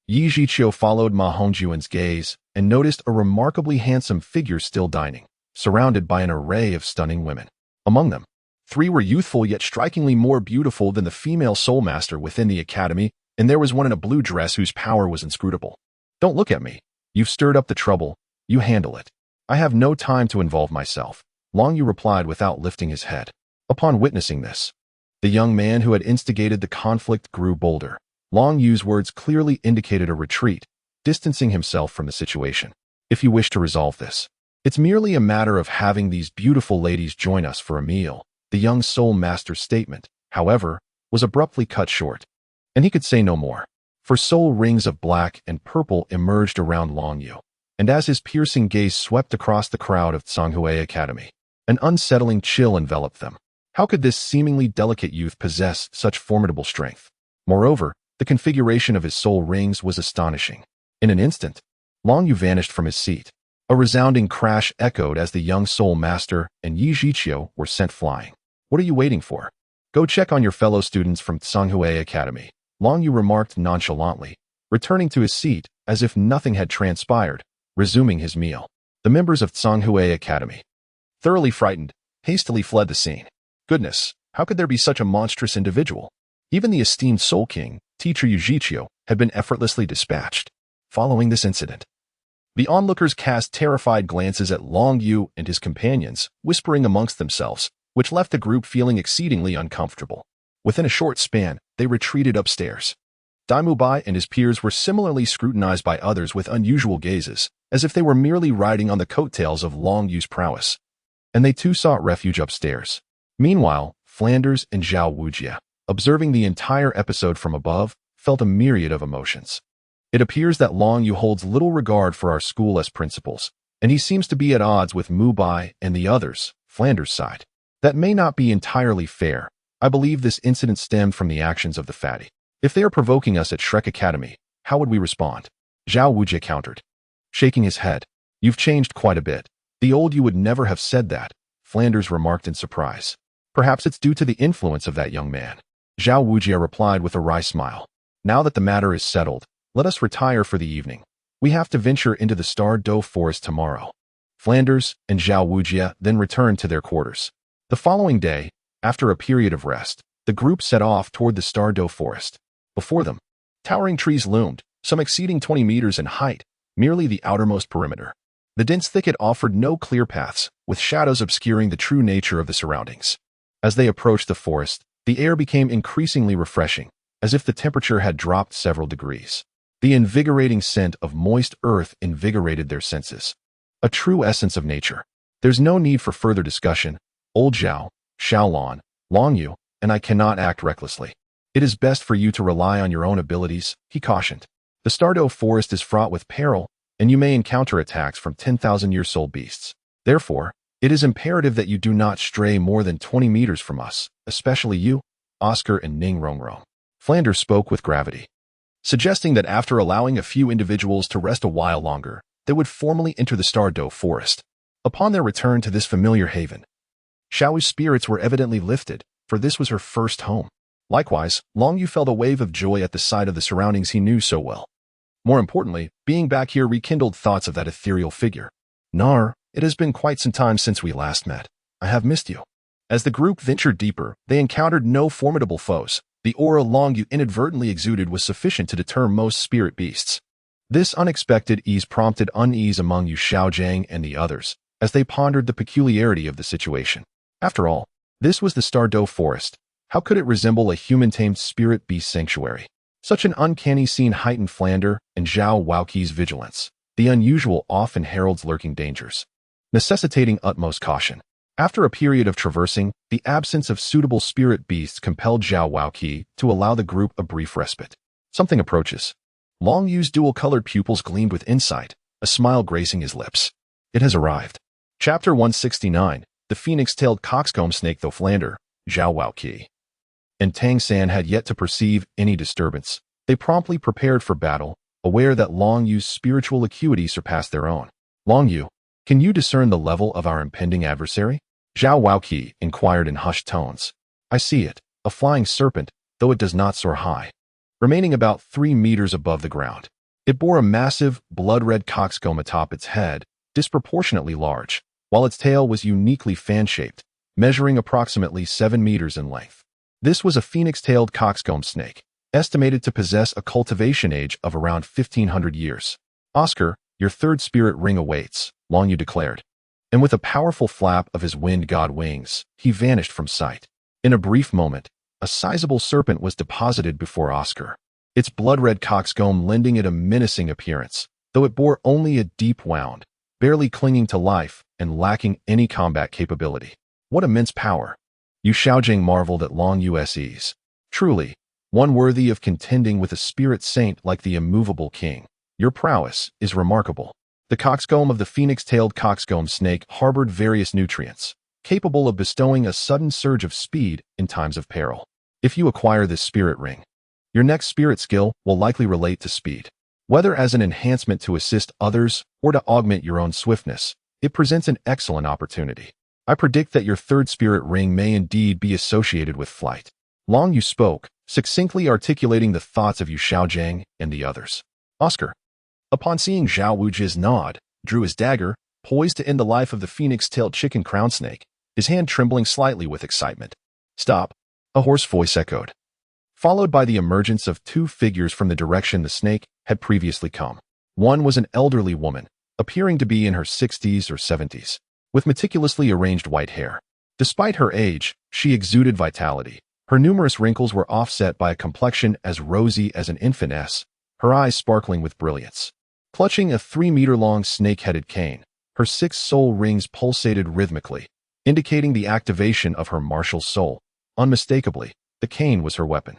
Yi Zhiqiu followed Ma Hongjuan's gaze and noticed a remarkably handsome figure still dining, surrounded by an array of stunning women. Among them, 3 were youthful yet strikingly more beautiful than the female soul master within the academy, and there was one in a blue dress whose power was inscrutable. "Don't look at me. You've stirred up the trouble. You handle it. I have no time to involve myself," Long Yu replied without lifting his head. Upon witnessing this, the young man who had instigated the conflict grew bolder. Long Yu's words clearly indicated a retreat, distancing himself from the situation. If you wish to resolve this, it's merely a matter of having these beautiful ladies join us for a meal. The young soul master's statement, however, was abruptly cut short, and he could say no more. For soul rings of black and purple emerged around Long Yu, and as his piercing gaze swept across the crowd of Tsanghui Academy, an unsettling chill enveloped them. How could this seemingly delicate youth possess such formidable strength? Moreover, the configuration of his soul rings was astonishing. In an instant, Long Yu vanished from his seat. A resounding crash echoed as the young soul master and Yi Zhiqiu were sent flying. What are you waiting for? Go check on your fellow students from Tsanghui Academy, Long Yu remarked nonchalantly, returning to his seat as if nothing had transpired, resuming his meal. The members of Tsanghui Academy, thoroughly frightened, hastily fled the scene. Goodness, how could there be such a monstrous individual? Even the esteemed Soul King, teacher Yu Zhiqiu, had been effortlessly dispatched. Following this incident, the onlookers cast terrified glances at Long Yu and his companions, whispering amongst themselves, which left the group feeling exceedingly uncomfortable. Within a short span, they retreated upstairs. Daimu Bai and his peers were similarly scrutinized by others with unusual gazes, as if they were merely riding on the coattails of Long Yu's prowess. And they too sought refuge upstairs. Meanwhile, Flanders and Zhao Wujia, observing the entire episode from above, felt a myriad of emotions. It appears that Long Yu holds little regard for our school as principals, and he seems to be at odds with Mu Bai and the others, Flanders' side. That may not be entirely fair. I believe this incident stemmed from the actions of the fatty. If they are provoking us at Shrek Academy, how would we respond? Zhao Wujia countered, shaking his head. You've changed quite a bit. The old you would never have said that, Flanders remarked in surprise. Perhaps it's due to the influence of that young man. Zhao Wujia replied with a wry smile. Now that the matter is settled, let us retire for the evening. We have to venture into the Star Doe Forest tomorrow. Flanders and Zhao Wujia then returned to their quarters. The following day, after a period of rest, the group set off toward the Star Doe Forest. Before them, towering trees loomed, some exceeding 20 meters in height, merely the outermost perimeter. The dense thicket offered no clear paths, with shadows obscuring the true nature of the surroundings. As they approached the forest, the air became increasingly refreshing, as if the temperature had dropped several degrees. The invigorating scent of moist earth invigorated their senses. A true essence of nature. There's no need for further discussion. Old Zhao, Xiaolong, Long Yu, and I cannot act recklessly. It is best for you to rely on your own abilities, he cautioned. The Stardoe Forest is fraught with peril, and you may encounter attacks from 10,000-year-old beasts. Therefore, it is imperative that you do not stray more than 20 meters from us, especially you, Oscar and Ning Rongrong. Flanders spoke with gravity, suggesting that after allowing a few individuals to rest a while longer, they would formally enter the Stardoe Forest. Upon their return to this familiar haven, Xiao's spirits were evidently lifted, for this was her first home. Likewise, Long Yu felt a wave of joy at the sight of the surroundings he knew so well. More importantly, being back here rekindled thoughts of that ethereal figure. Nar, it has been quite some time since we last met. I have missed you. As the group ventured deeper, they encountered no formidable foes. The aura Long Yu inadvertently exuded was sufficient to deter most spirit beasts. This unexpected ease prompted unease among Yu Xiaogang and the others, as they pondered the peculiarity of the situation. After all, this was the Stardoe Forest. How could it resemble a human-tamed spirit beast sanctuary? Such an uncanny scene heightened Flander and Zhao Waoqi's vigilance. The unusual often heralds lurking dangers, necessitating utmost caution. After a period of traversing, the absence of suitable spirit beasts compelled Zhao Waoqi to allow the group a brief respite. Something approaches. Long Yu's dual-colored pupils gleamed with insight, a smile gracing his lips. It has arrived. Chapter 169, The Phoenix-Tailed Coxcomb Snake. Though Flander, Zhao Waoqi, and Tang San had yet to perceive any disturbance, they promptly prepared for battle, aware that Long Yu's spiritual acuity surpassed their own. Long Yu, can you discern the level of our impending adversary? Zhao Waoqi inquired in hushed tones. I see it, a flying serpent, though it does not soar high, remaining about 3 meters above the ground. It bore a massive, blood-red coxcomb atop its head, disproportionately large, while its tail was uniquely fan-shaped, measuring approximately 7 meters in length. This was a phoenix-tailed coxcomb snake, estimated to possess a cultivation age of around 1,500 years. Oscar, your third spirit ring awaits, Long Yu declared. And with a powerful flap of his wind god wings, he vanished from sight. In a brief moment, a sizable serpent was deposited before Oscar. its blood-red coxcomb lending it a menacing appearance, though it bore only a deep wound, barely clinging to life and lacking any combat capability. What immense power! Xiaogang marveled at Long Yu's ease. Truly, one worthy of contending with a spirit saint like the immovable king. Your prowess is remarkable. The coxcomb of the phoenix-tailed coxcomb snake harbored various nutrients, capable of bestowing a sudden surge of speed in times of peril. If you acquire this spirit ring, your next spirit skill will likely relate to speed. Whether as an enhancement to assist others or to augment your own swiftness, it presents an excellent opportunity. I predict that your third spirit ring may indeed be associated with flight. Long Yu spoke, succinctly articulating the thoughts of Xiaogang and the others. Oscar, upon seeing Zhao Wuji's nod, drew his dagger, poised to end the life of the phoenix-tailed chicken crown snake, his hand trembling slightly with excitement. Stop, a hoarse voice echoed, followed by the emergence of two figures from the direction the snake had previously come. One was an elderly woman, appearing to be in her 60s or 70s, with meticulously arranged white hair. Despite her age, she exuded vitality. Her numerous wrinkles were offset by a complexion as rosy as an infantess, her eyes sparkling with brilliance. Clutching a 3-meter-long snake-headed cane, her 6 soul rings pulsated rhythmically, indicating the activation of her martial soul. Unmistakably, the cane was her weapon.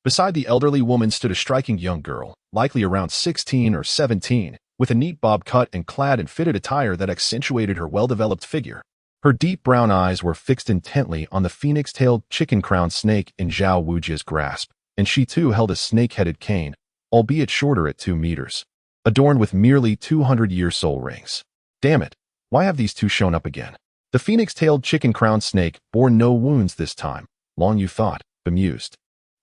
Beside the elderly woman stood a striking young girl, likely around 16 or 17, with a neat bob cut and clad in fitted attire that accentuated her well-developed figure. Her deep brown eyes were fixed intently on the phoenix-tailed chicken-crowned snake in Zhao Wuji's grasp, and she too held a snake-headed cane, albeit shorter at 2 meters, adorned with merely 200-year soul rings. Damn it, why have these two shown up again? The phoenix-tailed chicken-crowned snake bore no wounds this time, Long Yu thought, bemused.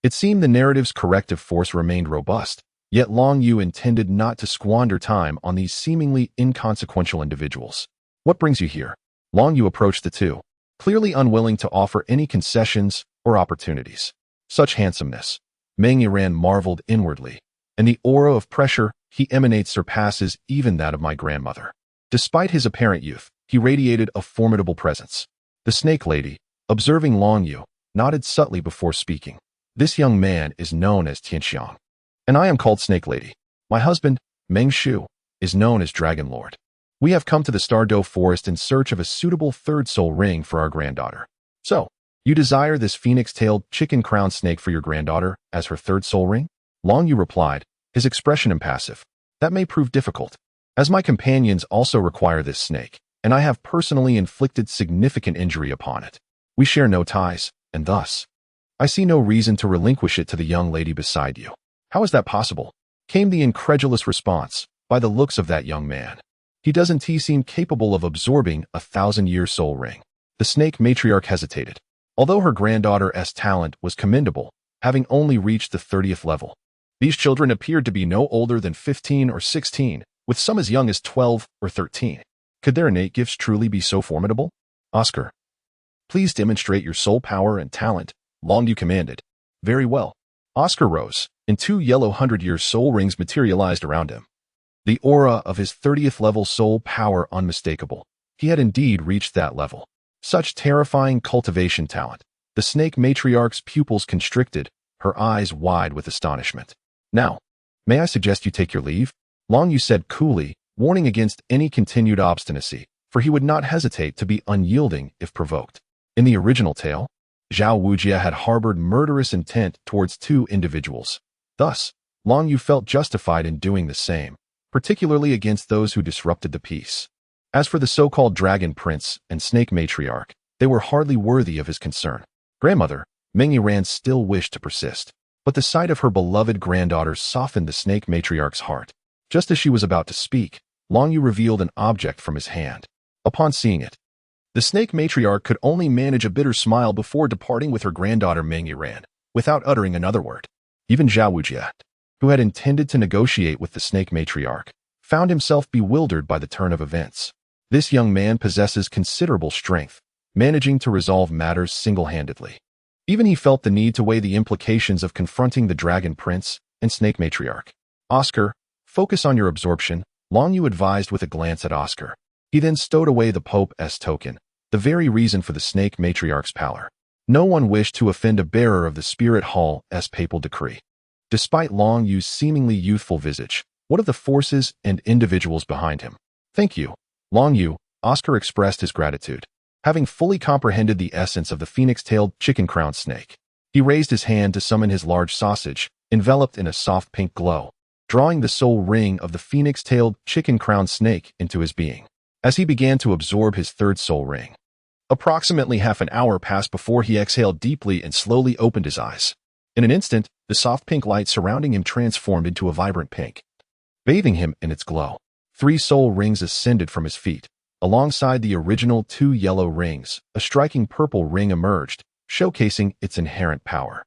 It seemed the narrative's corrective force remained robust, yet Long Yu intended not to squander time on these seemingly inconsequential individuals. What brings you here? Long Yu approached the two, clearly unwilling to offer any concessions or opportunities. Such handsomeness, Meng Yiran marveled inwardly, and the aura of pressure he emanates surpasses even that of my grandmother. Despite his apparent youth, he radiated a formidable presence. The snake lady, observing Long Yu, nodded subtly before speaking. This young man is known as Tianxiang, and I am called Snake Lady. My husband, Meng Shu, is known as Dragon Lord. We have come to the Stardow Forest in search of a suitable third soul ring for our granddaughter. So, you desire this phoenix-tailed chicken-crowned snake for your granddaughter as her third soul ring? Long Yu replied, his expression impassive. That may prove difficult, as my companions also require this snake, and I have personally inflicted significant injury upon it. We share no ties, and thus, I see no reason to relinquish it to the young lady beside you. How is that possible? Came the incredulous response, by the looks of that young man. Doesn't he seem capable of absorbing a 1,000-year soul ring? The snake matriarch hesitated. Although her granddaughter's talent was commendable, having only reached the 30th level, these children appeared to be no older than 15 or 16, with some as young as 12 or 13. Could their innate gifts truly be so formidable? Oscar, please demonstrate your soul power and talent, Long Yu commanded. Very well. Oscar rose, and 2 yellow 100-year soul rings materialized around him. The aura of his 30th level soul power unmistakable. He had indeed reached that level. Such terrifying cultivation talent. The snake matriarch's pupils constricted, her eyes wide with astonishment. Now, may I suggest you take your leave? Long Yu said coolly, warning against any continued obstinacy, for he would not hesitate to be unyielding if provoked. In the original tale, Zhao Wujia had harbored murderous intent towards 2 individuals. Thus, Long Yu felt justified in doing the same, particularly against those who disrupted the peace. As for the so-called Dragon Prince and Snake Matriarch, they were hardly worthy of his concern. Grandmother, Meng Yiran still wished to persist, but the sight of her beloved granddaughter softened the Snake Matriarch's heart. Just as she was about to speak, Long Yu revealed an object from his hand. Upon seeing it, the Snake Matriarch could only manage a bitter smile before departing with her granddaughter Meng Yiran, without uttering another word. Even Zhao Wujia, who had intended to negotiate with the Snake Matriarch, found himself bewildered by the turn of events. This young man possesses considerable strength, managing to resolve matters single-handedly. Even he felt the need to weigh the implications of confronting the Dragon Prince and Snake Matriarch. Oscar, focus on your absorption, Long Yu advised with a glance at Oscar. He then stowed away the Pope's token, the very reason for the Snake Matriarch's pallor. No one wished to offend a bearer of the Spirit Hall's papal decree. Despite Long Yu's seemingly youthful visage, what of the forces and individuals behind him? Thank you, Long Yu, Oscar expressed his gratitude. Having fully comprehended the essence of the phoenix-tailed chicken-crowned snake, he raised his hand to summon his large sausage, enveloped in a soft pink glow, drawing the soul ring of the phoenix-tailed chicken-crowned snake into his being. As he began to absorb his third soul ring, approximately half an hour passed before he exhaled deeply and slowly opened his eyes. In an instant, the soft pink light surrounding him transformed into a vibrant pink, bathing him in its glow. 3 soul rings ascended from his feet. Alongside the original 2 yellow rings, a striking purple ring emerged, showcasing its inherent power.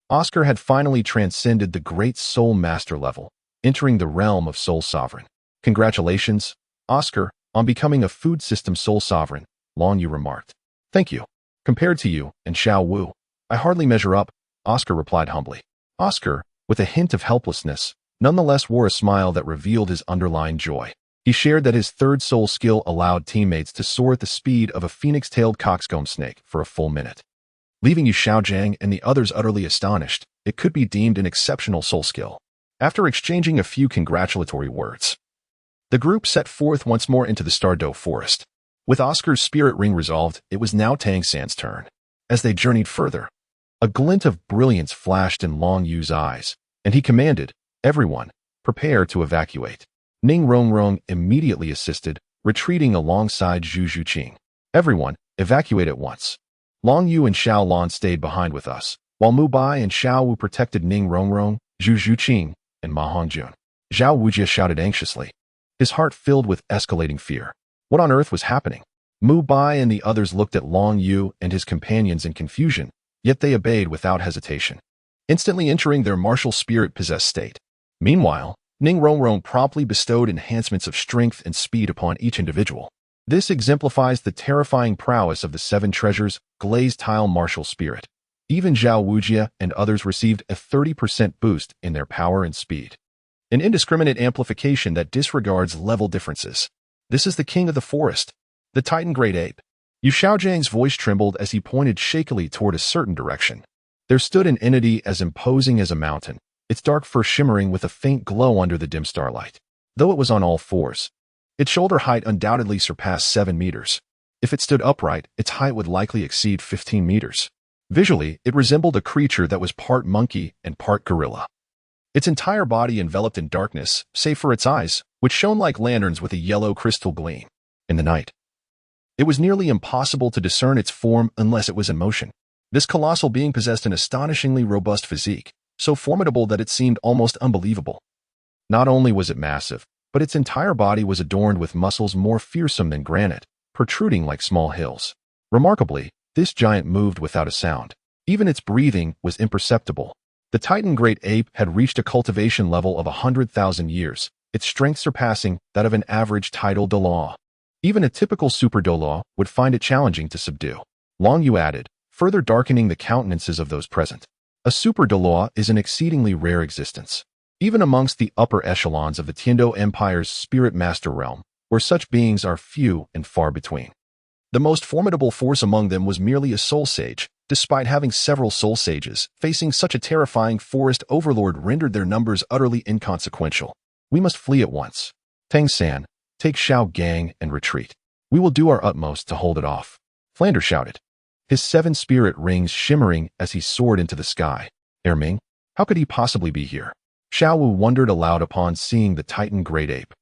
Oscar had finally transcended the great soul master level, entering the realm of soul sovereign. Congratulations, Oscar, on becoming a food system soul sovereign, Long Yu remarked. Thank you. Compared to you and Xiao Wu, I hardly measure up, Oscar replied humbly. Oscar, with a hint of helplessness, nonetheless wore a smile that revealed his underlying joy. He shared that his third soul skill allowed teammates to soar at the speed of a phoenix-tailed coxcomb snake for a full minute. Leaving you Xiaogang and the others utterly astonished, it could be deemed an exceptional soul skill. After exchanging a few congratulatory words, the group set forth once more into the Douluo forest. With Oscar's spirit ring resolved, it was now Tang San's turn. As they journeyed further, a glint of brilliance flashed in Long Yu's eyes, and he commanded, "Everyone, prepare to evacuate." Ning Rongrong immediately assisted, retreating alongside Zhu Zhuqing. "Everyone, evacuate at once." Long Yu and Xiao Lan stayed behind with us, while Mu Bai and Xiao Wu protected Ning Rongrong, Zhu Zhuqing, and Ma Hongjun. Zhao Wujia shouted anxiously, his heart filled with escalating fear. What on earth was happening? Mu Bai and the others looked at Long Yu and his companions in confusion, yet they obeyed without hesitation, instantly entering their martial spirit-possessed state. Meanwhile, Ning Rongrong promptly bestowed enhancements of strength and speed upon each individual. This exemplifies the terrifying prowess of the 7 treasures, glazed tile martial spirit. Even Zhao Wujia and others received a 30% boost in their power and speed. An indiscriminate amplification that disregards level differences. This is the king of the forest, the Titan Great Ape. Yu Xiaojiang's voice trembled as he pointed shakily toward a certain direction. There stood an entity as imposing as a mountain, its dark fur shimmering with a faint glow under the dim starlight. Though it was on all fours, its shoulder height undoubtedly surpassed 7 meters. If it stood upright, its height would likely exceed 15 meters. Visually, it resembled a creature that was part monkey and part gorilla. Its entire body enveloped in darkness, save for its eyes, which shone like lanterns with a yellow crystal gleam. In the night, it was nearly impossible to discern its form unless it was in motion. This colossal being possessed an astonishingly robust physique, so formidable that it seemed almost unbelievable. Not only was it massive, but its entire body was adorned with muscles more fearsome than granite, protruding like small hills. Remarkably, this giant moved without a sound. Even its breathing was imperceptible. The Titan Great Ape had reached a cultivation level of 100,000 years, its strength surpassing that of an average tidal Douluo. Even a typical super Douluo would find it challenging to subdue. Long Yu added, further darkening the countenances of those present. A super Douluo is an exceedingly rare existence. Even amongst the upper echelons of the Tiando Empire's spirit master realm, where such beings are few and far between. The most formidable force among them was merely a soul sage. Despite having several soul sages, facing such a terrifying forest overlord rendered their numbers utterly inconsequential. We must flee at once. Tang San, take Xiaogang and retreat. We will do our utmost to hold it off. Flander shouted, his 7 spirit rings shimmering as he soared into the sky. Erming, how could he possibly be here? Xiao Wu wondered aloud upon seeing the Titan Great Ape.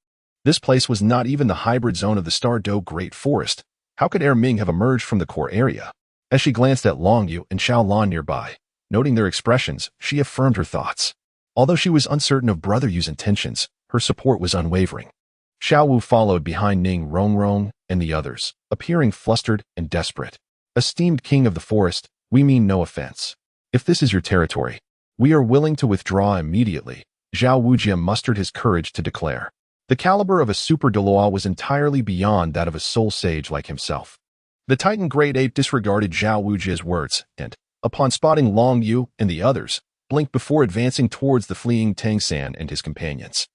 This place was not even the hybrid zone of the Douluo Great Forest. How could Erming have emerged from the core area? As she glanced at Long Yu and Xiao Lan nearby, noting their expressions, she affirmed her thoughts. Although she was uncertain of Brother Yu's intentions, her support was unwavering. Xiao Wu followed behind Ning Rongrong and the others, appearing flustered and desperate. Esteemed king of the forest, we mean no offense. If this is your territory, we are willing to withdraw immediately, Zhao Wujia mustered his courage to declare. The caliber of a super Douluo was entirely beyond that of a soul sage like himself. The Titan Great Ape disregarded Zhao Wujia's words and, upon spotting Long Yu and the others, blinked before advancing towards the fleeing Tang San and his companions.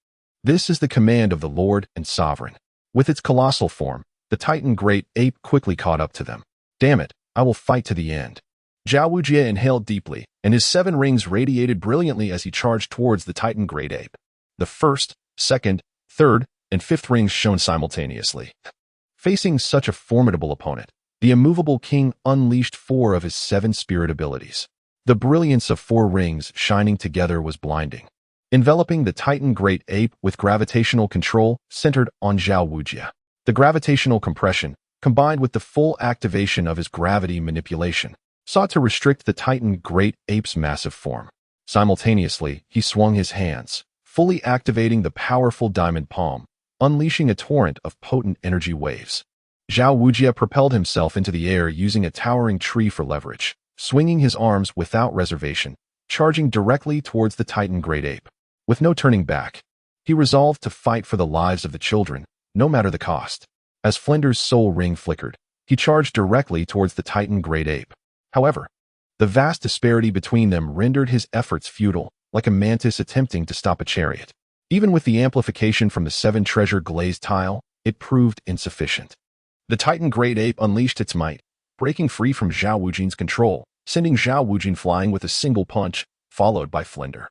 This is the command of the Lord and Sovereign. With its colossal form, the Titan Great Ape quickly caught up to them. Damn it, I will fight to the end. Zhao Wujie inhaled deeply, and his 7 rings radiated brilliantly as he charged towards the Titan Great Ape. The first, second, third, and fifth rings shone simultaneously. Facing such a formidable opponent, the immovable king unleashed 4 of his 7 spirit abilities. The brilliance of 4 rings shining together was blinding, enveloping the Titan Great Ape with gravitational control centered on Zhao Wujie. The gravitational compression, combined with the full activation of his gravity manipulation, sought to restrict the Titan Great Ape's massive form. Simultaneously, he swung his hands, fully activating the powerful diamond palm, unleashing a torrent of potent energy waves. Zhao Wujie propelled himself into the air using a towering tree for leverage, swinging his arms without reservation, charging directly towards the Titan Great Ape. With no turning back, he resolved to fight for the lives of the children, no matter the cost. As Flinder's soul ring flickered, he charged directly towards the Titan Great Ape. However, the vast disparity between them rendered his efforts futile, like a mantis attempting to stop a chariot. Even with the amplification from the 7 treasure glazed tile, it proved insufficient. The Titan Great Ape unleashed its might, breaking free from Zhao Wujin's control, sending Zhao Wujin flying with a single punch, followed by Flinder,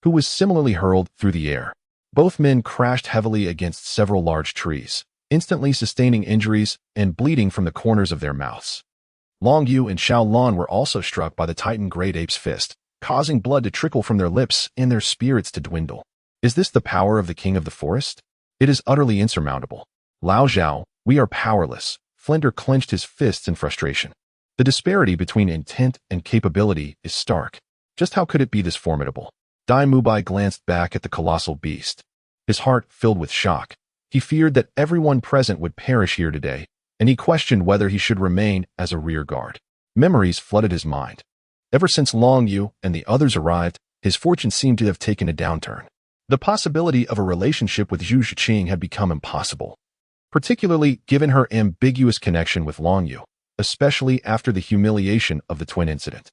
who was similarly hurled through the air. Both men crashed heavily against several large trees, instantly sustaining injuries and bleeding from the corners of their mouths. Long Yu and Xiao Lan were also struck by the Titan Great Ape's fist, causing blood to trickle from their lips and their spirits to dwindle. Is this the power of the King of the Forest? It is utterly insurmountable. Lao Zhao, we are powerless. Flinder clenched his fists in frustration. The disparity between intent and capability is stark. Just how could it be this formidable? Dai Mubai glanced back at the colossal beast. His heart filled with shock. He feared that everyone present would perish here today, and he questioned whether he should remain as a rear guard. Memories flooded his mind. Ever since Long Yu and the others arrived, his fortune seemed to have taken a downturn. The possibility of a relationship with Zhu Zhiqing had become impossible, particularly given her ambiguous connection with Long Yu, especially after the humiliation of the twin incident.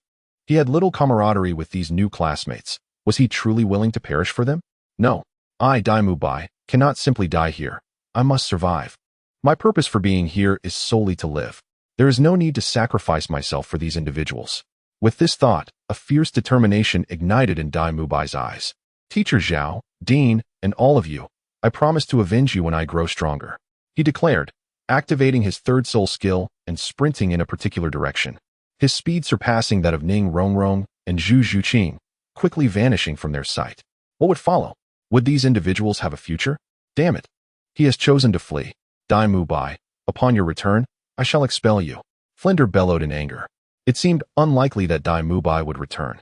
He had little camaraderie with these new classmates. Was he truly willing to perish for them? No. I, Dai Mubai, cannot simply die here. I must survive. My purpose for being here is solely to live. There is no need to sacrifice myself for these individuals. With this thought, a fierce determination ignited in Dai Mubai's eyes. Teacher Zhao, Dean, and all of you, I promise to avenge you when I grow stronger, he declared, activating his 3rd soul skill and sprinting in a particular direction, his speed surpassing that of Ning Rongrong and Zhu Zhiqing, quickly vanishing from their sight. What would follow? Would these individuals have a future? Damn it. He has chosen to flee. Dai Mubai, upon your return, I shall expel you. Flinder bellowed in anger. It seemed unlikely that Dai Mubai would return.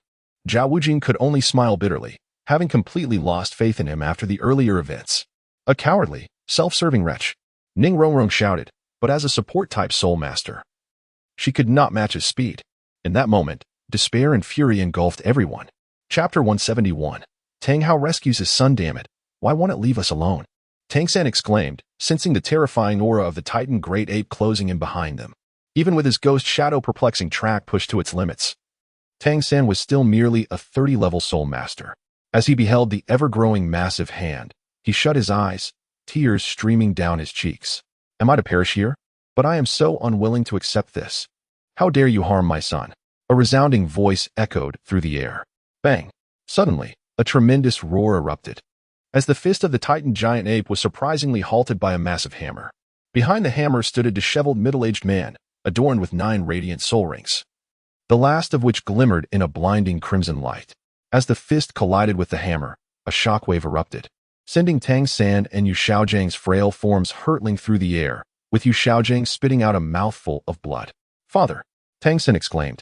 Zhao Wujing could only smile bitterly, having completely lost faith in him after the earlier events. A cowardly, self-serving wretch, Ning Rongrong shouted, but as a support-type soul master, she could not match his speed. In that moment, despair and fury engulfed everyone. Chapter 171. Tang Hao rescues his son. Damn it. Why won't it leave us alone? Tang San exclaimed, sensing the terrifying aura of the Titan Great Ape closing in behind them. Even with his ghost shadow perplexing track pushed to its limits, Tang San was still merely a 30-level soul master. As he beheld the ever-growing massive hand, he shut his eyes, tears streaming down his cheeks. Am I to perish here? But I am so unwilling to accept this. How dare you harm my son? A resounding voice echoed through the air. Bang! Suddenly, a tremendous roar erupted, as the fist of the Titan giant ape was surprisingly halted by a massive hammer. Behind the hammer stood a disheveled middle-aged man, adorned with 9 radiant soul rings, the last of which glimmered in a blinding crimson light. As the fist collided with the hammer, a shockwave erupted, sending Tang San and Yu Xiaojiang's frail forms hurtling through the air, with Yu Xiaojiang spitting out a mouthful of blood. Father! Tang San exclaimed,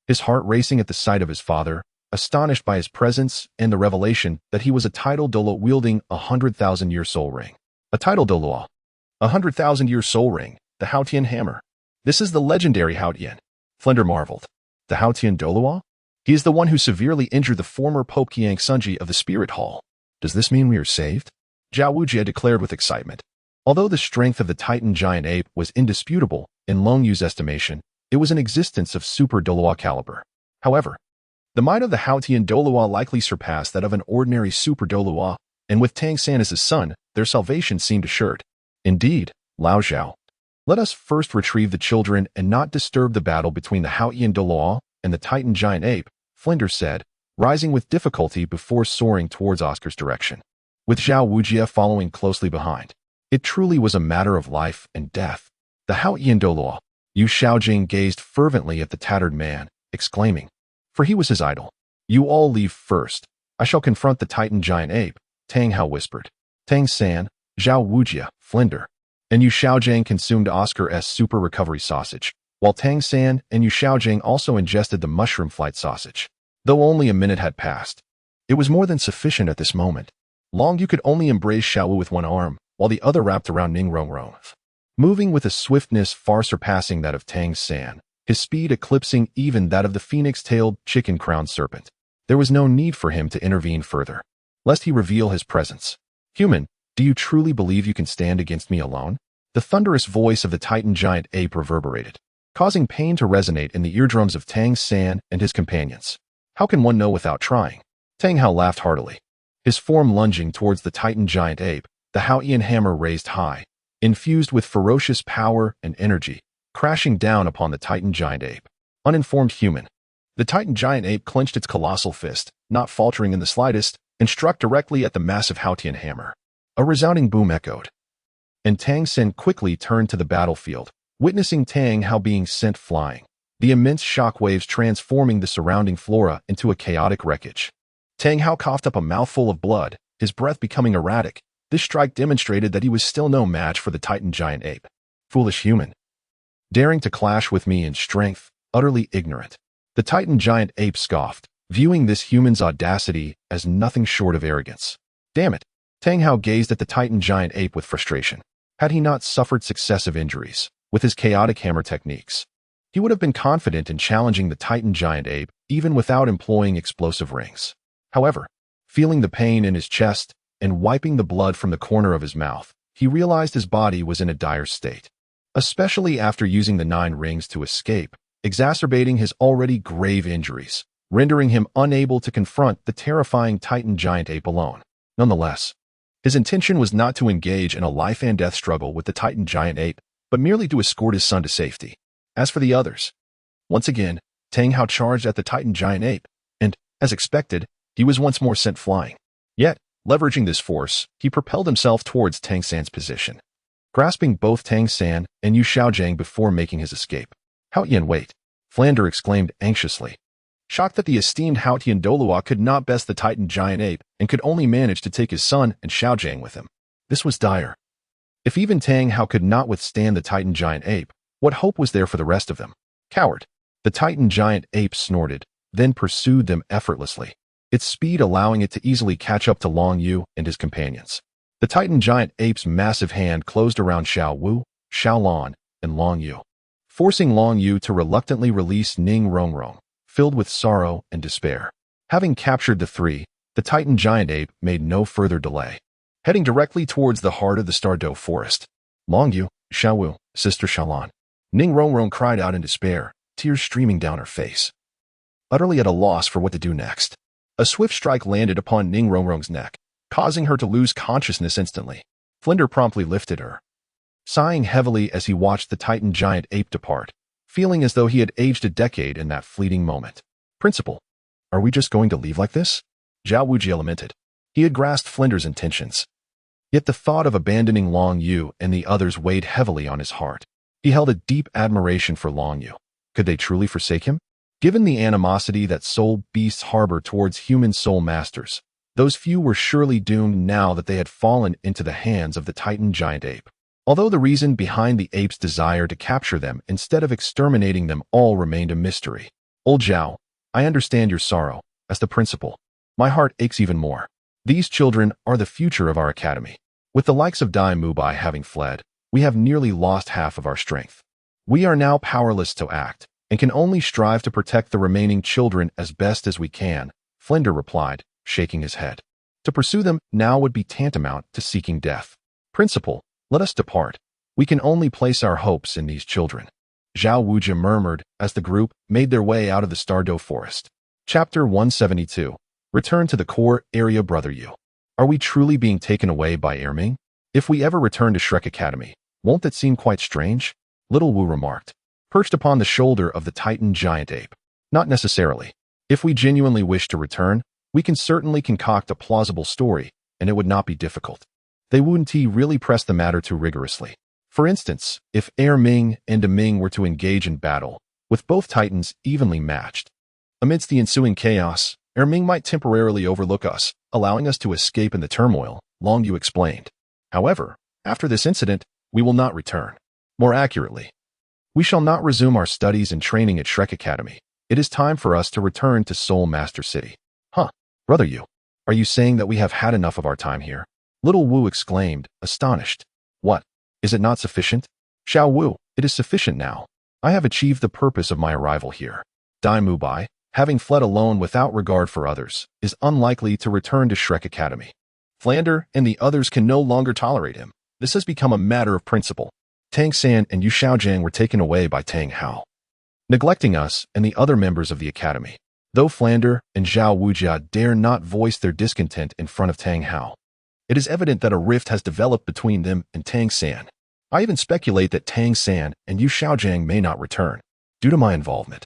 his heart racing at the sight of his father, astonished by his presence and the revelation that he was a title Douluo wielding a 100,000-year soul ring. A title Douluo. 100,000-year soul ring, the Haotian hammer. This is the legendary Haotian. Flinder marveled. The Haotian Douluo? He is the one who severely injured the former Pope Qiang Sunji of the Spirit Hall. Does this mean we are saved? Zhao Wujie declared with excitement. Although the strength of the Titan giant ape was indisputable, in Long Yu's estimation, it was an existence of super Douluo caliber. However, the might of the Haotian Douluo likely surpassed that of an ordinary super Douluo, and with Tang San as his son, their salvation seemed assured. Indeed, Lao Zhao. Let us first retrieve the children and not disturb the battle between the Haotian Douluo and the Titan giant ape, Flinder said, rising with difficulty before soaring towards Oscar's direction, with Zhao Wujie following closely behind. It truly was a matter of life and death. The Hao Ian Douluo, Yu Xiaogang gazed fervently at the tattered man, exclaiming, for he was his idol. You all leave first. I shall confront the Titan giant ape, Tang Hao whispered. Tang San, Zhao Wujie, Flinder, and Yu Xiaogang consumed Oscar's super recovery sausage, while Tang San and Yu Xiaogang also ingested the mushroom flight sausage. Though only a minute had passed, it was more than sufficient at this moment. Long Yu could only embrace Xiaowu with one arm, while the other wrapped around Ning Rongrong. Moving with a swiftness far surpassing that of Tang San, his speed eclipsing even that of the phoenix-tailed, chicken-crowned serpent. There was no need for him to intervene further, lest he reveal his presence. Human, do you truly believe you can stand against me alone? The thunderous voice of the Titan giant ape reverberated, causing pain to resonate in the eardrums of Tang San and his companions. How can one know without trying? Tang Hao laughed heartily, his form lunging towards the Titan giant ape, the Haoian hammer raised high, infused with ferocious power and energy, crashing down upon the Titan giant ape. Uninformed human. The Titan giant ape clenched its colossal fist, not faltering in the slightest, and struck directly at the massive Haotian hammer. A resounding boom echoed, and Tang San quickly turned to the battlefield, witnessing Tang Hao being sent flying, the immense shockwaves transforming the surrounding flora into a chaotic wreckage. Tang Hao coughed up a mouthful of blood, his breath becoming erratic. This strike demonstrated that he was still no match for the Titan giant ape. Foolish human. Daring to clash with me in strength, utterly ignorant. The Titan giant ape scoffed, viewing this human's audacity as nothing short of arrogance. Damn it. Tang Hao gazed at the Titan giant ape with frustration. Had he not suffered successive injuries with his chaotic hammer techniques, he would have been confident in challenging the Titan giant ape even without employing explosive rings. However, feeling the pain in his chest and wiping the blood from the corner of his mouth, he realized his body was in a dire state, especially after using the 9 rings to escape, exacerbating his already grave injuries, rendering him unable to confront the terrifying Titan giant ape alone. Nonetheless, his intention was not to engage in a life-and-death struggle with the Titan giant ape, but merely to escort his son to safety. As for the others, once again, Tang Hao charged at the Titan giant ape, and, as expected, he was once more sent flying. Yet, leveraging this force, he propelled himself towards Tang San's position, grasping both Tang San and Yu Xiaogang before making his escape. Haotian, wait! Flander exclaimed anxiously, shocked that the esteemed Haotian Douluo could not best the Titan giant ape and could only manage to take his son and Xiaogang with him. This was dire. If even Tang Hao could not withstand the Titan giant ape, what hope was there for the rest of them? Coward! The Titan giant ape snorted, then pursued them effortlessly, its speed allowing it to easily catch up to Long Yu and his companions. The Titan giant ape's massive hand closed around Xiao Wu, Xiao Lan, and Long Yu, forcing Long Yu to reluctantly release Ning Rongrong, filled with sorrow and despair. Having captured the 3, the Titan giant ape made no further delay, heading directly towards the heart of the Stardow forest. Long Yu, Xiao Wu, Sister Xiaolan. Ning Rongrong cried out in despair, tears streaming down her face, utterly at a loss for what to do next. A swift strike landed upon Ning Rongrong's neck, causing her to lose consciousness instantly. Flinder promptly lifted her, sighing heavily as he watched the Titan giant ape depart, feeling as though he had aged a decade in that fleeting moment. Principal, are we just going to leave like this? Zhao Wujie lamented. He had grasped Flinder's intentions, yet the thought of abandoning Long Yu and the others weighed heavily on his heart. He held a deep admiration for Long Yu. Could they truly forsake him? Given the animosity that soul beasts harbor towards human soul masters, those few were surely doomed now that they had fallen into the hands of the Titan giant ape. Although the reason behind the ape's desire to capture them instead of exterminating them all remained a mystery. Old Zhao, I understand your sorrow. As the principal, my heart aches even more. These children are the future of our academy. With the likes of Dai Mubai having fled, we have nearly lost half of our strength. We are now powerless to act, and can only strive to protect the remaining children as best as we can, Flinder replied, shaking his head. To pursue them now would be tantamount to seeking death. Principal, let us depart. We can only place our hopes in these children. Zhao Wujie murmured as the group made their way out of the Stardow forest. Chapter 172. Return to the core area. Brother Yu. Are we truly being taken away by Erming? If we ever return to Shrek Academy, won't that seem quite strange? Little Wu remarked, perched upon the shoulder of the Titan giant ape. Not necessarily. If we genuinely wish to return, we can certainly concoct a plausible story, and it would not be difficult. They wouldn't really press the matter too rigorously. For instance, if Ming and Ming were to engage in battle, with both titans evenly matched. Amidst the ensuing chaos, Ming might temporarily overlook us, allowing us to escape in the turmoil, Long Yu explained. However, after this incident, we will not return. More accurately, we shall not resume our studies and training at Shrek Academy. It is time for us to return to Soul Master City. Huh, Brother Yu, are you saying that we have had enough of our time here? Little Wu exclaimed, astonished. What? Is it not sufficient? Xiao Wu, it is sufficient now. I have achieved the purpose of my arrival here. Dai Mubai, having fled alone without regard for others, is unlikely to return to Shrek Academy. Flander and the others can no longer tolerate him. This has become a matter of principle. Tang San and Xiaogang were taken away by Tang Hao, neglecting us and the other members of the academy. Though Flander and Zhao Wujia dare not voice their discontent in front of Tang Hao, it is evident that a rift has developed between them and Tang San. I even speculate that Tang San and Xiaogang may not return, due to my involvement.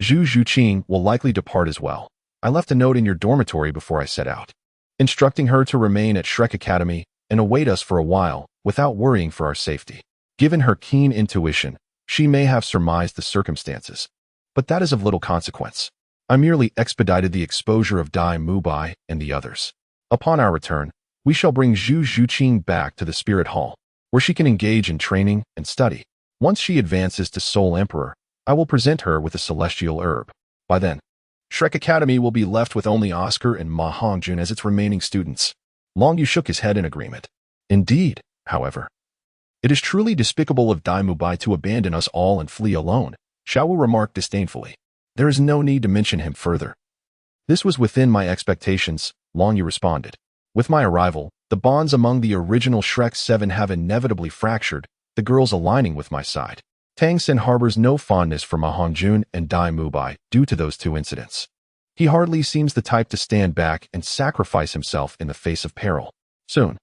Zhu Zhuqing will likely depart as well. I left a note in your dormitory before I set out, instructing her to remain at Shrek Academy and await us for a while without worrying for our safety. Given her keen intuition, she may have surmised the circumstances, but that is of little consequence. I merely expedited the exposure of Dai Mubai and the others. Upon our return, we shall bring Zhu Zhuqing back to the Spirit Hall, where she can engage in training and study. Once she advances to Soul Emperor, I will present her with a celestial herb. By then, Shrek Academy will be left with only Oscar and Ma Hongjun as its remaining students. Long Yu shook his head in agreement. Indeed, however, it is truly despicable of Dai Mubai to abandon us all and flee alone, Xiao Wu remarked disdainfully. There is no need to mention him further. This was within my expectations, Long Yu responded. With my arrival, the bonds among the original Shrek 7 have inevitably fractured, the girls aligning with my side. Tang San harbors no fondness for Ma Hongjun and Dai Mubai due to those two incidents. He hardly seems the type to stand back and sacrifice himself in the face of peril. Soon,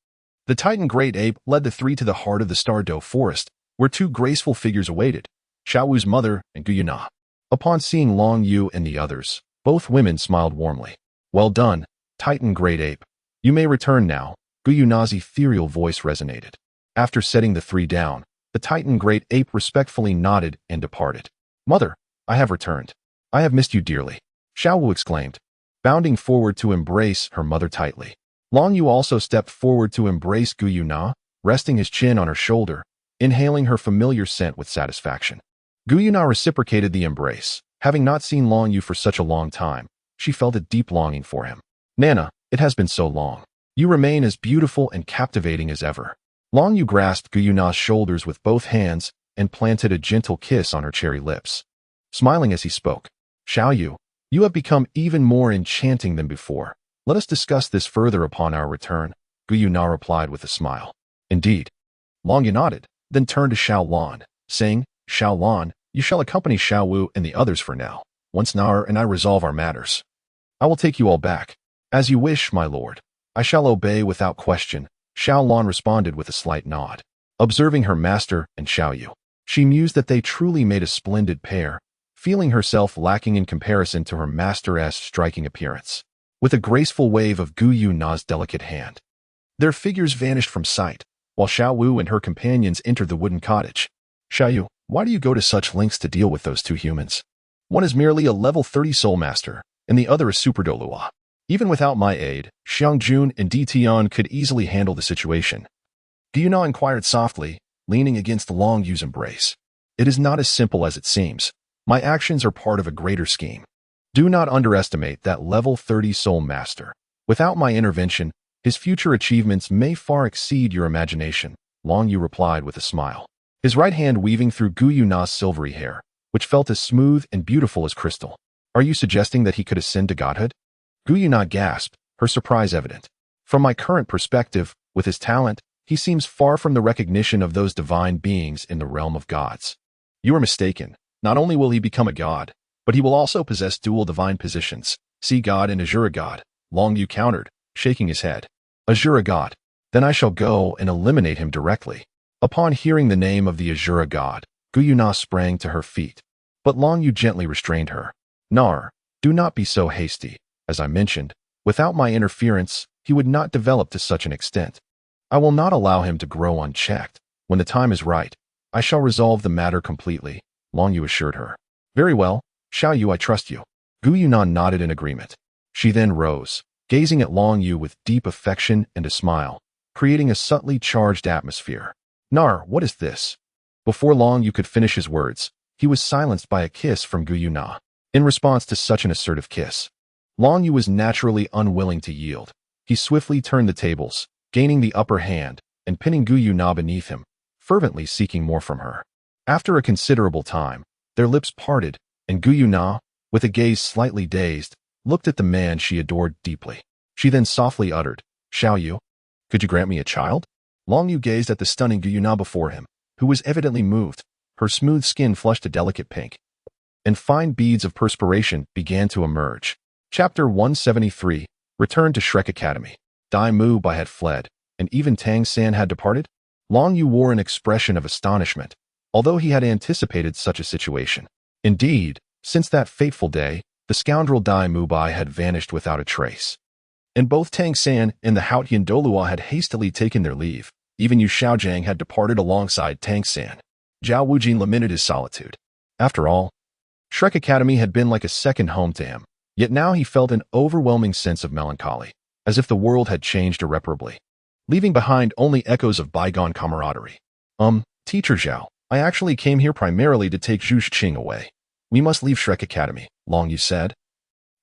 the Titan Great Ape led the three to the heart of the Stardow Forest, where two graceful figures awaited, Xiao Wu's mother and Guyuna. Upon seeing Long Yu and the others, both women smiled warmly. Well done, Titan Great Ape. You may return now, Guyuna's ethereal voice resonated. After setting the three down, the Titan Great Ape respectfully nodded and departed. Mother, I have returned. I have missed you dearly, Xiao Wu exclaimed, bounding forward to embrace her mother tightly. Long Yu also stepped forward to embrace Guyuna, resting his chin on her shoulder, inhaling her familiar scent with satisfaction. Guyuna reciprocated the embrace. Having not seen Long Yu for such a long time, she felt a deep longing for him. Nana, it has been so long. You remain as beautiful and captivating as ever. Long Yu grasped Guyuna's shoulders with both hands and planted a gentle kiss on her cherry lips. Smiling as he spoke, Xiao Yu, you have become even more enchanting than before. Let us discuss this further upon our return, Guyuna replied with a smile. Indeed. Long Yu nodded, then turned to Xiao Lan, saying, Xiao Lan, you shall accompany Xiao Wu and the others for now. Once Nar and I resolve our matters, I will take you all back. As you wish, my lord. I shall obey without question, Xiao Lan responded with a slight nod. Observing her master and Xiao Yu, she mused that they truly made a splendid pair, feeling herself lacking in comparison to her master's striking appearance. With a graceful wave of Guyuna's delicate hand, their figures vanished from sight, while Xiao Wu and her companions entered the wooden cottage. Xiao Yu, why do you go to such lengths to deal with those two humans? One is merely a level 30 soul master, and the other is Super Douluo. Even without my aid, Xiangjun and Di Tian could easily handle the situation. Guyuna inquired softly, leaning against Long Yu's embrace. It is not as simple as it seems. My actions are part of a greater scheme. Do not underestimate that level 30 soul master. Without my intervention, his future achievements may far exceed your imagination, Long Yu replied with a smile, his right hand weaving through Guyuna's silvery hair, which felt as smooth and beautiful as crystal. Are you suggesting that he could ascend to godhood? Guyuna gasped, her surprise evident. From my current perspective, with his talent, he seems far from the recognition of those divine beings in the realm of gods. You are mistaken. Not only will he become a god, but he will also possess dual divine positions, Sea God and Azura God, Long Yu countered, shaking his head. Azura God. Then I shall go and eliminate him directly. Upon hearing the name of the Azura God, Guyuna sprang to her feet, but Long Yu gently restrained her. Nar, do not be so hasty. As I mentioned, without my interference, he would not develop to such an extent. I will not allow him to grow unchecked. When the time is right, I shall resolve the matter completely, Long Yu assured her. Very well, Xiao Yu, I trust you. Gu Yunan nodded in agreement. She then rose, gazing at Long Yu with deep affection and a smile, creating a subtly charged atmosphere. Nar, what is this? Before Long Yu could finish his words, he was silenced by a kiss from Gu Yuna. In response to such an assertive kiss, Long Yu was naturally unwilling to yield. He swiftly turned the tables, gaining the upper hand and pinning Gu Yuna beneath him, fervently seeking more from her. After a considerable time, their lips parted, and Gu Yuna, with a gaze slightly dazed, looked at the man she adored deeply. She then softly uttered, Xiao Yu, could you grant me a child? Long Yu gazed at the stunning Gu Yuna before him, who was evidently moved. Her smooth skin flushed a delicate pink, and fine beads of perspiration began to emerge. Chapter 173, Return to Shrek Academy. Dai Mu Bai had fled, and even Tang San had departed? Long Yu wore an expression of astonishment, although he had anticipated such a situation. Indeed, since that fateful day, the scoundrel Dai Mu Bai had vanished without a trace. And both Tang San and the Hautian Douluo had hastily taken their leave. Even Yu Xiaogang had departed alongside Tang San. Zhao Wujin lamented his solitude. After all, Shrek Academy had been like a second home to him, yet now he felt an overwhelming sense of melancholy, as if the world had changed irreparably, leaving behind only echoes of bygone camaraderie. Teacher Zhao, I actually came here primarily to take Zhu Xing away. We must leave Shrek Academy, Long Yu said,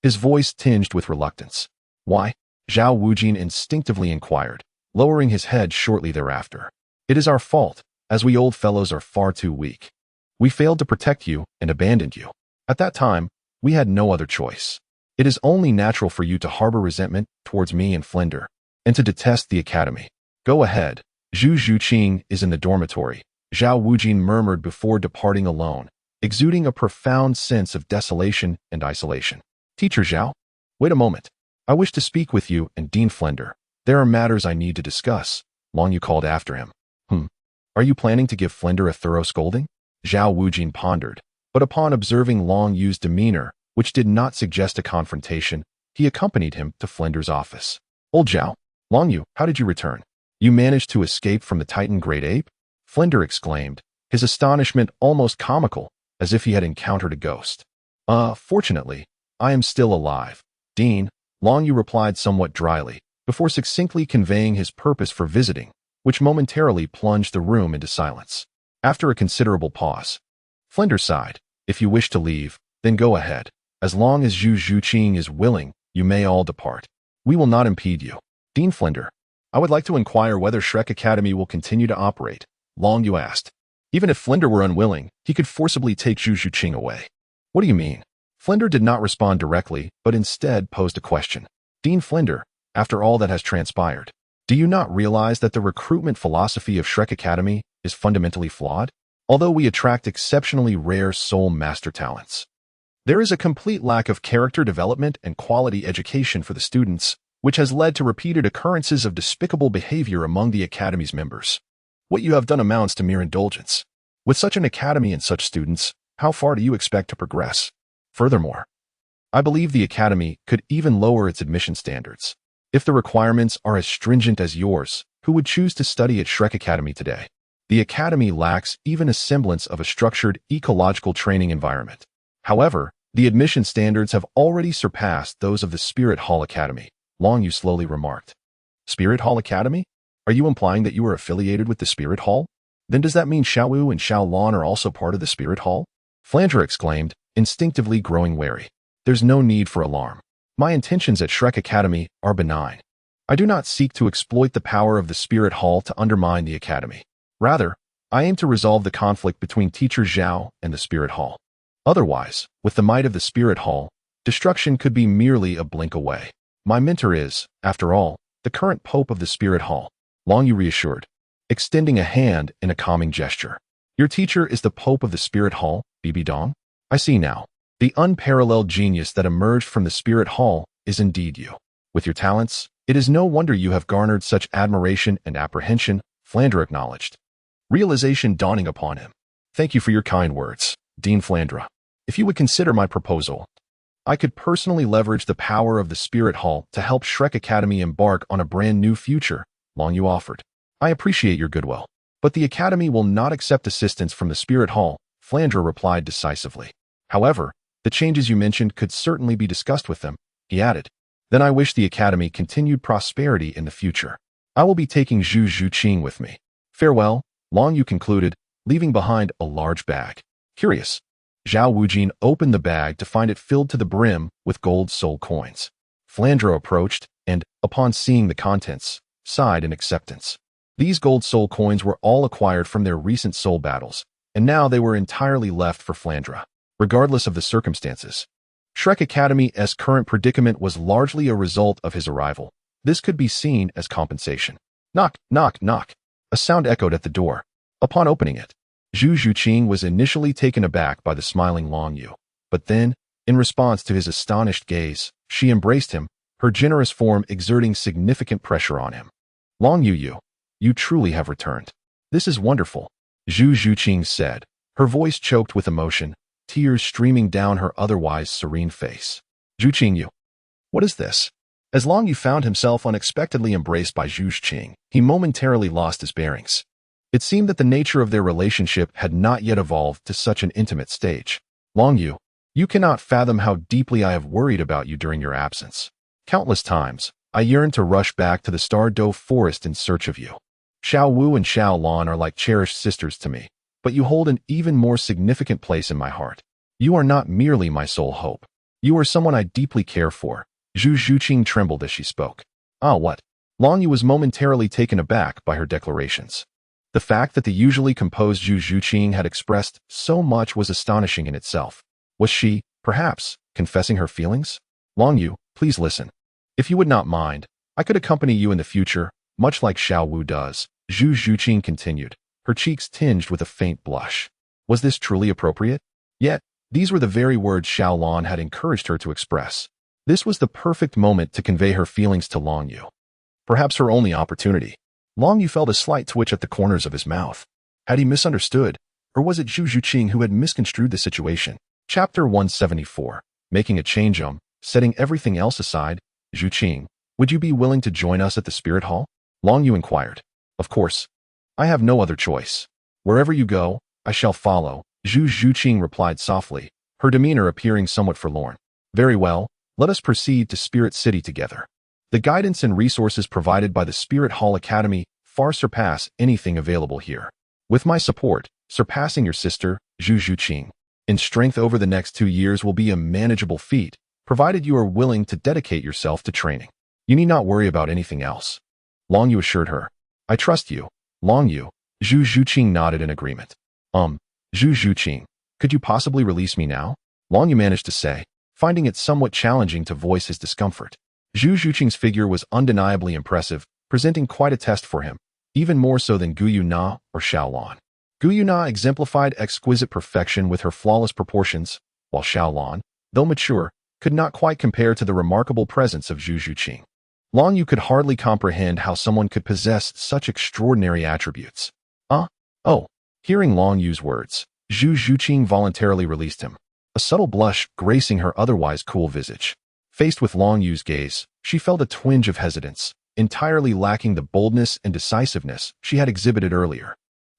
his voice tinged with reluctance. Why? Zhao Wujin instinctively inquired, lowering his head shortly thereafter. It is our fault, as we old fellows are far too weak. We failed to protect you and abandoned you. At that time, we had no other choice. It is only natural for you to harbor resentment towards me and Flender, and to detest the academy. Go ahead. Zhu Zhuqing is in the dormitory, Zhao Wujin murmured before departing alone, exuding a profound sense of desolation and isolation. Teacher Zhao? Wait a moment. I wish to speak with you and Dean Flender. There are matters I need to discuss, Long Yu called after him. Are you planning to give Flender a thorough scolding? Zhao Wujin pondered, but upon observing Long Yu's demeanor, which did not suggest a confrontation, he accompanied him to Flender's office. Old Zhao, Long Yu, how did you return? You managed to escape from the Titan Great Ape? Flender exclaimed, his astonishment almost comical, as if he had encountered a ghost. Fortunately, I am still alive. Dean, Long Yu replied somewhat dryly, before succinctly conveying his purpose for visiting, which momentarily plunged the room into silence. After a considerable pause, Flender sighed. If you wish to leave, then go ahead. As long as Zhu Zhuqing is willing, you may all depart. We will not impede you. Dean Flender, I would like to inquire whether Shrek Academy will continue to operate, Long Yu asked. Even if Flender were unwilling, he could forcibly take Zhu Zhuqing away. What do you mean? Flender did not respond directly, but instead posed a question. Dean Flender, after all that has transpired, do you not realize that the recruitment philosophy of Shrek Academy is fundamentally flawed? Although we attract exceptionally rare soul master talents, there is a complete lack of character development and quality education for the students, which has led to repeated occurrences of despicable behavior among the Academy's members. What you have done amounts to mere indulgence. With such an academy and such students, how far do you expect to progress? Furthermore, I believe the Academy could even lower its admission standards. If the requirements are as stringent as yours, who would choose to study at Shrek Academy today? The Academy lacks even a semblance of a structured ecological training environment. However, the admission standards have already surpassed those of the Spirit Hall Academy, Long Yu slowly remarked. Spirit Hall Academy? Are you implying that you are affiliated with the Spirit Hall? Then does that mean Xiao Wu and Xiao Lan are also part of the Spirit Hall? Flandre exclaimed, instinctively growing wary. There's no need for alarm. My intentions at Shrek Academy are benign. I do not seek to exploit the power of the Spirit Hall to undermine the Academy. Rather, I aim to resolve the conflict between Teacher Zhao and the Spirit Hall. Otherwise, with the might of the Spirit Hall, destruction could be merely a blink away. My mentor is, after all, the current Pope of the Spirit Hall, Long Yu reassured, extending a hand in a calming gesture. Your teacher is the Pope of the Spirit Hall, Bibi Dong? I see now. The unparalleled genius that emerged from the Spirit Hall is indeed you. With your talents, it is no wonder you have garnered such admiration and apprehension, Flandre acknowledged, realization dawning upon him. Thank you for your kind words, Dean Flandre. If you would consider my proposal, I could personally leverage the power of the Spirit Hall to help Shrek Academy embark on a brand new future, Long Yu offered. I appreciate your goodwill, but the Academy will not accept assistance from the Spirit Hall, Flandra replied decisively. However, the changes you mentioned could certainly be discussed with them, he added. Then I wish the Academy continued prosperity in the future. I will be taking Zhu Zhuqing with me. Farewell, Long Yu concluded, leaving behind a large bag. Curious, Zhao Wujin opened the bag to find it filled to the brim with gold soul coins. Flandra approached and, upon seeing the contents, sighed in acceptance. These gold soul coins were all acquired from their recent soul battles, and now they were entirely left for Flandra, regardless of the circumstances. Shrek Academy's current predicament was largely a result of his arrival. This could be seen as compensation. Knock, knock, knock. A sound echoed at the door. Upon opening it, Zhu Zhuqing was initially taken aback by the smiling Long Yu, but then, in response to his astonished gaze, she embraced him, her generous form exerting significant pressure on him. Long Yu, you truly have returned. This is wonderful, Zhu Zhuqing said, her voice choked with emotion, tears streaming down her otherwise serene face. Zhuqing Yu, what is this? As Long Yu found himself unexpectedly embraced by Zhu Zhuqing, he momentarily lost his bearings. It seemed that the nature of their relationship had not yet evolved to such an intimate stage. Long Yu, you cannot fathom how deeply I have worried about you during your absence. Countless times, I yearned to rush back to the Star Doe forest in search of you. Xiao Wu and Xiao Lan are like cherished sisters to me, but you hold an even more significant place in my heart. You are not merely my sole hope. You are someone I deeply care for. Zhu Zhuqing trembled as she spoke. Ah, what? Long Yu was momentarily taken aback by her declarations. The fact that the usually composed Zhu Zhuqing had expressed so much was astonishing in itself. Was she, perhaps, confessing her feelings? Long Yu, please listen. If you would not mind, I could accompany you in the future, much like Xiao Wu does, Zhu Zhuqing continued, her cheeks tinged with a faint blush. Was this truly appropriate? Yet, these were the very words Xiao Lan had encouraged her to express. This was the perfect moment to convey her feelings to Long Yu. Perhaps her only opportunity. Long Yu felt a slight twitch at the corners of his mouth. Had he misunderstood, or was it Zhu Zhuqing who had misconstrued the situation? Chapter 174. Making a change. Setting everything else aside, Zhuqing, would you be willing to join us at the Spirit Hall? Long Yu inquired. Of course. I have no other choice. Wherever you go, I shall follow, Zhu Zhuqing replied softly, her demeanor appearing somewhat forlorn. Very well, let us proceed to Spirit City together. The guidance and resources provided by the Spirit Hall Academy far surpass anything available here. With my support, surpassing your sister, Zhu Zhuqing, in strength over the next 2 years will be a manageable feat, provided you are willing to dedicate yourself to training. You need not worry about anything else. Long Yu assured her. I trust you, Long Yu. Zhu Zhuqing nodded in agreement. Zhu Zhuqing, could you possibly release me now? Long Yu managed to say, finding it somewhat challenging to voice his discomfort. Zhu Zhuqing's figure was undeniably impressive, presenting quite a test for him, even more so than Gu Yuna or Xiao Lan. Gu Yuna exemplified exquisite perfection with her flawless proportions, while Xiao Lan, though mature, could not quite compare to the remarkable presence of Zhu Zhuqing. Long Yu could hardly comprehend how someone could possess such extraordinary attributes. Oh. Hearing Long Yu's words, Zhu Zhuqing voluntarily released him, a subtle blush gracing her otherwise cool visage. Faced with Long Yu's gaze, she felt a twinge of hesitance, entirely lacking the boldness and decisiveness she had exhibited earlier.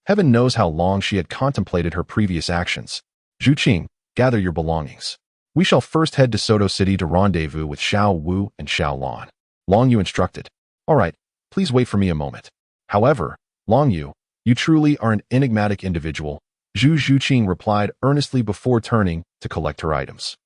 Heaven knows how long she had contemplated her previous actions. Zhuqing, gather your belongings. We shall first head to Soto City to rendezvous with Xiao Wu and Xiao Lan. Long Yu instructed. All right, please wait for me a moment. However, Long Yu, you truly are an enigmatic individual, Zhu Zhuqing replied earnestly before turning to collect her items.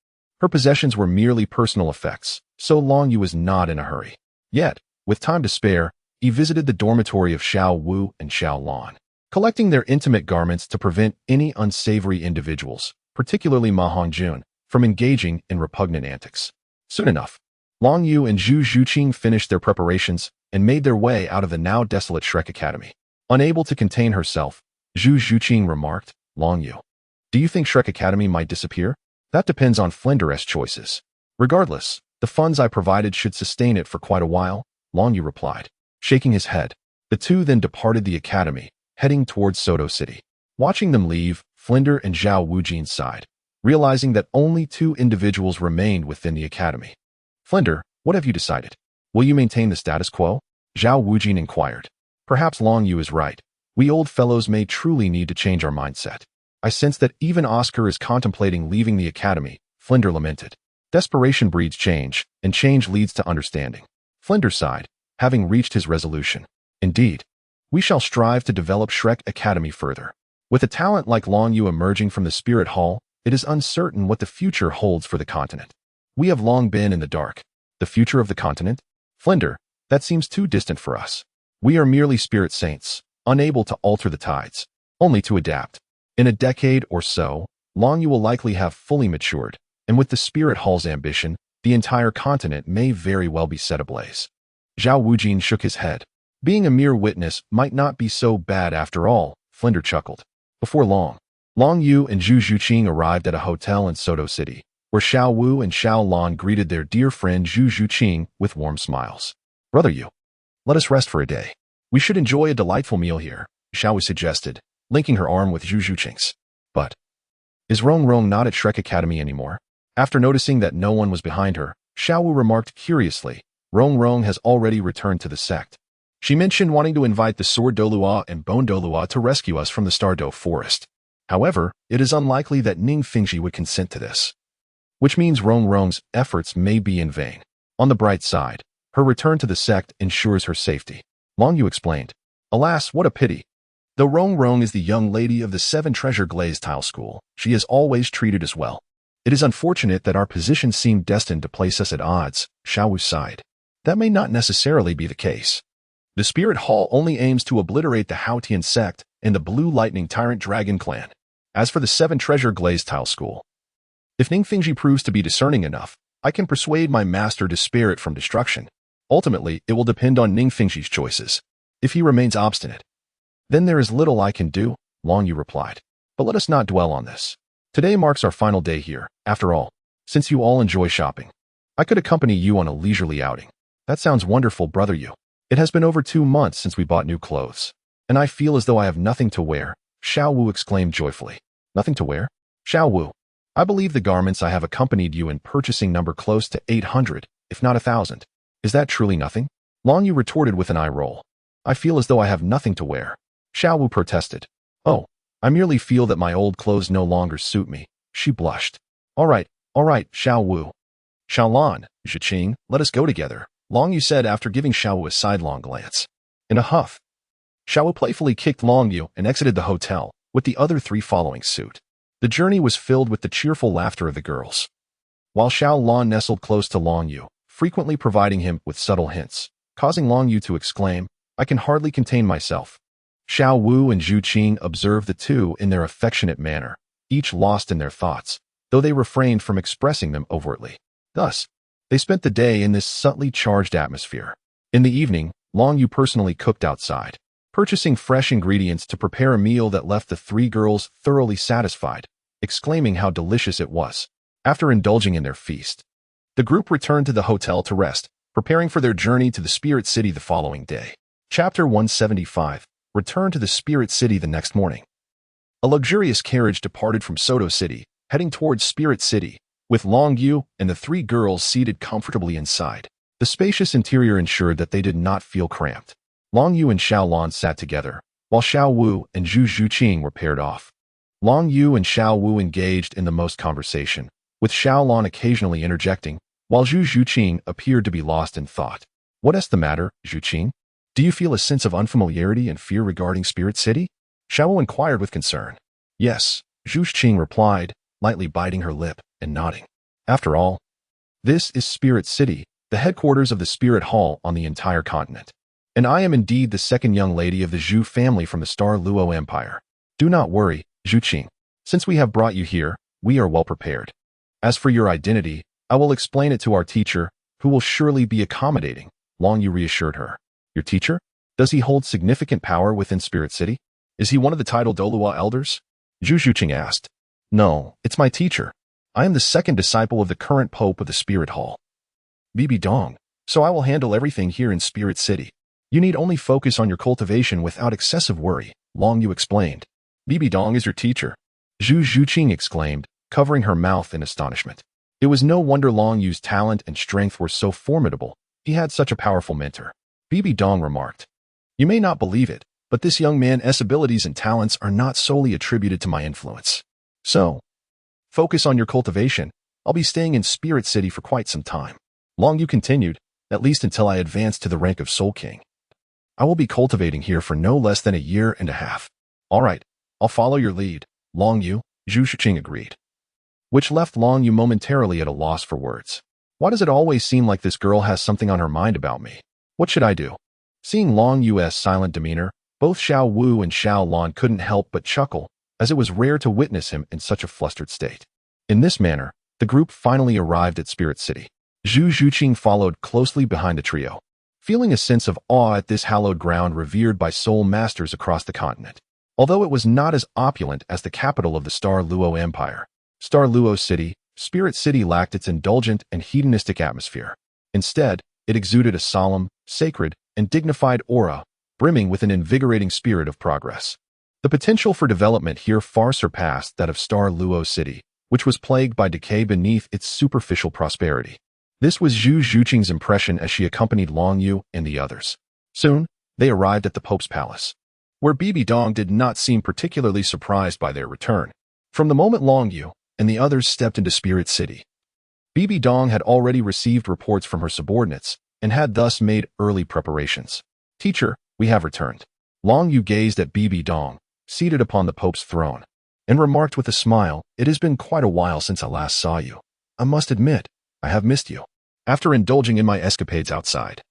Her possessions were merely personal effects, so Long Yu was not in a hurry. Yet, with time to spare, he visited the dormitory of Xiao Wu and Xiao Lan, collecting their intimate garments to prevent any unsavory individuals, particularly Ma Hongjun, from engaging in repugnant antics. Soon enough, Long Yu and Zhu Zhuqing finished their preparations and made their way out of the now desolate Shrek Academy. Unable to contain herself, Zhu Zhuqing remarked, Long Yu, do you think Shrek Academy might disappear? That depends on Flender's choices. Regardless, the funds I provided should sustain it for quite a while, Long Yu replied, shaking his head. The two then departed the academy, heading towards Soto City. Watching them leave, Flender and Zhao Wujin sighed. realizing that only 2 individuals remained within the academy. Flinder, what have you decided? Will you maintain the status quo? Zhao Wujin inquired. Perhaps Long Yu is right. We old fellows may truly need to change our mindset. I sense that even Oscar is contemplating leaving the academy, Flinder lamented. Desperation breeds change, and change leads to understanding. Flinder sighed, having reached his resolution. Indeed, we shall strive to develop Shrek Academy further. With a talent like Long Yu emerging from the Spirit Hall, it is uncertain what the future holds for the continent. We have long been in the dark. The future of the continent? Flinder, that seems too distant for us. We are merely spirit saints, unable to alter the tides, only to adapt. In a decade or so, Long Yu will likely have fully matured, and with the Spirit Hall's ambition, the entire continent may very well be set ablaze. Zhao Wujin shook his head. Being a mere witness might not be so bad after all, Flinder chuckled. Before long, Long Yu and Zhu Zhuqing arrived at a hotel in Soto City, where Xiao Wu and Xiao Lan greeted their dear friend Zhu Zhuqing with warm smiles. Brother Yu, let us rest for a day. We should enjoy a delightful meal here, Xiao Wu suggested, linking her arm with Zhu Zhuqing's. But is Rong Rong not at Shrek Academy anymore? After noticing that no one was behind her, Xiao Wu remarked curiously, Rong Rong has already returned to the sect. She mentioned wanting to invite the Sword Douluo and Bone Douluo to rescue us from the Stardow Forest. However, it is unlikely that Ning Fingji would consent to this, which means Rong Rong's efforts may be in vain. On the bright side, her return to the sect ensures her safety. Long Yu explained. Alas, what a pity. Though Rong Rong is the young lady of the 7 Treasure Glaze Tile School, she is always treated as well. It is unfortunate that our position seemed destined to place us at odds, Xiao Wu sighed. That may not necessarily be the case. The Spirit Hall only aims to obliterate the Haotian sect and the Blue Lightning Tyrant Dragon clan. As for the 7 Treasure Glaze Tile School, if Ning Fingji proves to be discerning enough, I can persuade my master to spare it from destruction. Ultimately, it will depend on Ning Fingji's choices. If he remains obstinate, then there is little I can do, Long Yu replied. But let us not dwell on this. Today marks our final day here. After all, since you all enjoy shopping, I could accompany you on a leisurely outing. That sounds wonderful, Brother Yu. It has been over 2 months since we bought new clothes, and I feel as though I have nothing to wear, Xiao Wu exclaimed joyfully. Nothing to wear? Xiao Wu, I believe the garments I have accompanied you in purchasing number close to 800, if not 1,000. Is that truly nothing? Long Yu retorted with an eye roll. I feel as though I have nothing to wear. Xiao Wu protested. Oh, I merely feel that my old clothes no longer suit me. She blushed. All right, Xiao Wu. Xiaolan, Zhiqing, let us go together, Long Yu said after giving Xiao Wu a sidelong glance. In a huff, Xiao Wu playfully kicked Long Yu and exited the hotel, with the other 3 following suit. The journey was filled with the cheerful laughter of the girls, while Xiao Lan nestled close to Long Yu, frequently providing him with subtle hints, causing Long Yu to exclaim, I can hardly contain myself. Xiao Wu and Zhu Qing observed the two in their affectionate manner, each lost in their thoughts, though they refrained from expressing them overtly. Thus, they spent the day in this subtly charged atmosphere. In the evening, Long Yu personally cooked outside, purchasing fresh ingredients to prepare a meal that left the 3 girls thoroughly satisfied, exclaiming how delicious it was. After indulging in their feast, the group returned to the hotel to rest, preparing for their journey to the Spirit City the following day. Chapter 175. Return to the Spirit City the next morning. A luxurious carriage departed from Soto City, heading towards Spirit City, with Long Yu and the 3 girls seated comfortably inside. The spacious interior ensured that they did not feel cramped. Long Yu and Xiao Lan sat together, while Xiao Wu and Zhu Zhuqing were paired off. Long Yu and Xiao Wu engaged in the most conversation, with Xiao Lan occasionally interjecting, while Zhu Zhuqing appeared to be lost in thought. What is the matter, Zhuqing? Do you feel a sense of unfamiliarity and fear regarding Spirit City? Xiao Wu inquired with concern. Yes, Zhu Zhuqing replied, lightly biting her lip and nodding. After all, this is Spirit City, the headquarters of the Spirit Hall on the entire continent. And I am indeed the second young lady of the Zhu family from the Star Luo Empire. Do not worry, Zhuqing. Since we have brought you here, we are well prepared. As for your identity, I will explain it to our teacher, who will surely be accommodating, Long Yu reassured her. Your teacher? Does he hold significant power within Spirit City? Is he one of the titled Douluo elders? Zhu Zhuqing asked. No, it's my teacher. I am the second disciple of the current pope of the Spirit Hall, Bibi Dong, so I will handle everything here in Spirit City. You need only focus on your cultivation without excessive worry, Long Yu explained. Bibi Dong is your teacher, Zhu Zhuqing exclaimed, covering her mouth in astonishment. It was no wonder Long Yu's talent and strength were so formidable. He had such a powerful mentor. Bibi Dong remarked, "You may not believe it, but this young man's abilities and talents are not solely attributed to my influence. So, focus on your cultivation. I'll be staying in Spirit City for quite some time." Long Yu continued, "At least until I advance to the rank of Soul King. I will be cultivating here for no less than a year and a half." "All right, I'll follow your lead, Long Yu," Zhu Shiqing agreed, which left Long Yu momentarily at a loss for words. Why does it always seem like this girl has something on her mind about me? What should I do? Seeing Long Yu's silent demeanor, both Xiao Wu and Xiao Lan couldn't help but chuckle, as it was rare to witness him in such a flustered state. In this manner, the group finally arrived at Spirit City. Zhu Shiqing followed closely behind the trio, feeling a sense of awe at this hallowed ground revered by soul masters across the continent. Although it was not as opulent as the capital of the Star Luo Empire, Star Luo City, Spirit City lacked its indulgent and hedonistic atmosphere. Instead, it exuded a solemn, sacred, and dignified aura, brimming with an invigorating spirit of progress. The potential for development here far surpassed that of Star Luo City, which was plagued by decay beneath its superficial prosperity. This was Zhu Shiqing's impression as she accompanied Long Yu and the others. Soon, they arrived at the Pope's palace, where Bibi Dong did not seem particularly surprised by their return. From the moment Long Yu and the others stepped into Spirit City, Bibi Dong had already received reports from her subordinates and had thus made early preparations. "Teacher, we have returned." Long Yu gazed at Bibi Dong, seated upon the Pope's throne, and remarked with a smile, "It has been quite a while since I last saw you. I must admit, I have missed you. After indulging in my escapades outside,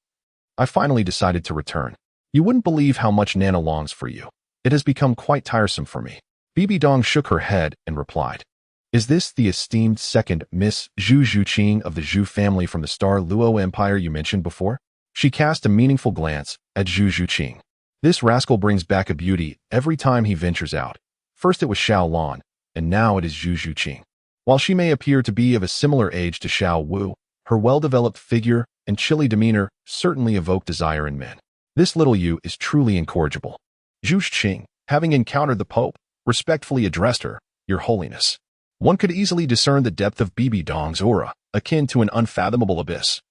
I finally decided to return. You wouldn't believe how much Nana longs for you. It has become quite tiresome for me." Bibi Dong shook her head and replied, "Is this the esteemed second Miss Zhu Shiqing of the Zhu family from the Star Luo Empire you mentioned before?" She cast a meaningful glance at Zhu Shiqing. "This rascal brings back a beauty every time he ventures out. First it was Xiao Lan, and now it is Zhu Shiqing." While she may appear to be of a similar age to Xiao Wu, her well-developed figure and chilly demeanor certainly evoke desire in men. This little Yu is truly incorrigible. Zhu Shiqing, having encountered the Pope, respectfully addressed her, "Your Holiness." One could easily discern the depth of Bibi Dong's aura, akin to an unfathomable abyss,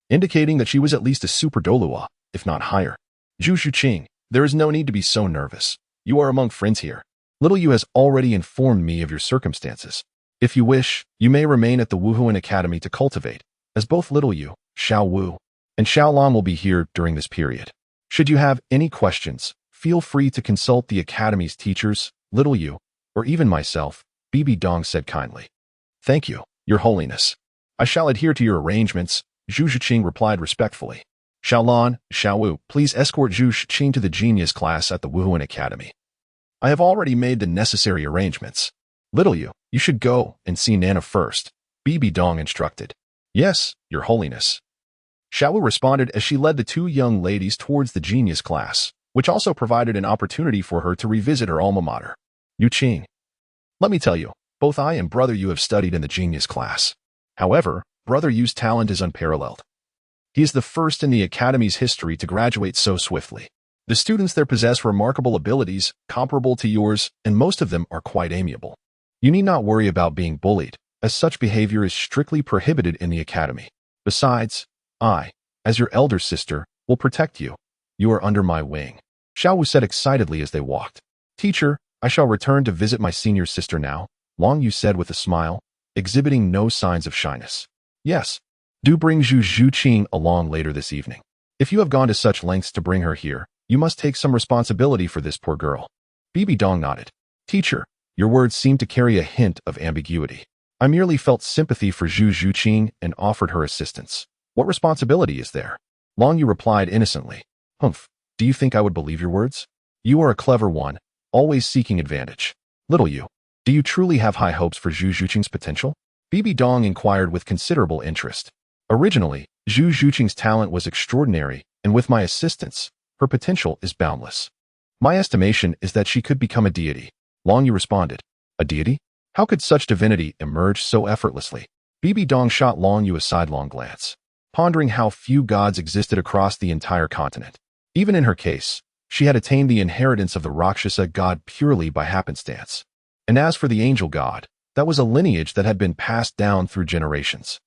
indicating that she was at least a super Douluo, if not higher. "Zhu Shiqing, there is no need to be so nervous. You are among friends here. Little Yu has already informed me of your circumstances. If you wish, you may remain at the Wuhuan Academy to cultivate, as both Little Yu, Xiao Wu, and Xiao Lan will be here during this period. Should you have any questions, feel free to consult the Academy's teachers, Little Yu, or even myself," Bibi Dong said kindly. "Thank you, Your Holiness. I shall adhere to your arrangements," Zhu Shiqing replied respectfully. "Xiao Lan, Xiao Wu, please escort Zhu Shiqing to the genius class at the Wuhuan Academy. I have already made the necessary arrangements. Little Yu, you should go and see Nana first," Bibi Dong instructed. "Yes, Your Holiness." Xiao Wu responded as she led the two young ladies towards the genius class, which also provided an opportunity for her to revisit her alma mater. "Yu Qing, let me tell you, both I and Brother Yu have studied in the genius class. However, Brother Yu's talent is unparalleled. He is the first in the Academy's history to graduate so swiftly. The students there possess remarkable abilities, comparable to yours, and most of them are quite amiable. You need not worry about being bullied, as such behavior is strictly prohibited in the Academy. Besides, I, as your elder sister, will protect you. You are under my wing," Xiao Wu said excitedly as they walked. "Teacher, I shall return to visit my senior sister now," Long Yu said with a smile, exhibiting no signs of shyness. "Yes, do bring Zhu Shiqing along later this evening. If you have gone to such lengths to bring her here, you must take some responsibility for this poor girl." Bibi Dong nodded. "Teacher, your words seem to carry a hint of ambiguity. I merely felt sympathy for Zhu Shiqing and offered her assistance. What responsibility is there?" Long Yu replied innocently. "Humph, do you think I would believe your words? You are a clever one, always seeking advantage. Little Yu, do you truly have high hopes for Zhu Shiqing's potential?" Bibi Dong inquired with considerable interest. "Originally, Zhu Shiqing's talent was extraordinary, and with my assistance, her potential is boundless. My estimation is that she could become a deity," Long Yu responded. "A deity? How could such divinity emerge so effortlessly?" Bibi Dong shot Long Yu a sidelong glance, pondering how few gods existed across the entire continent. Even in her case, she had attained the inheritance of the Rakshasa god purely by happenstance. And as for the angel god, That was a lineage that had been passed down through generations.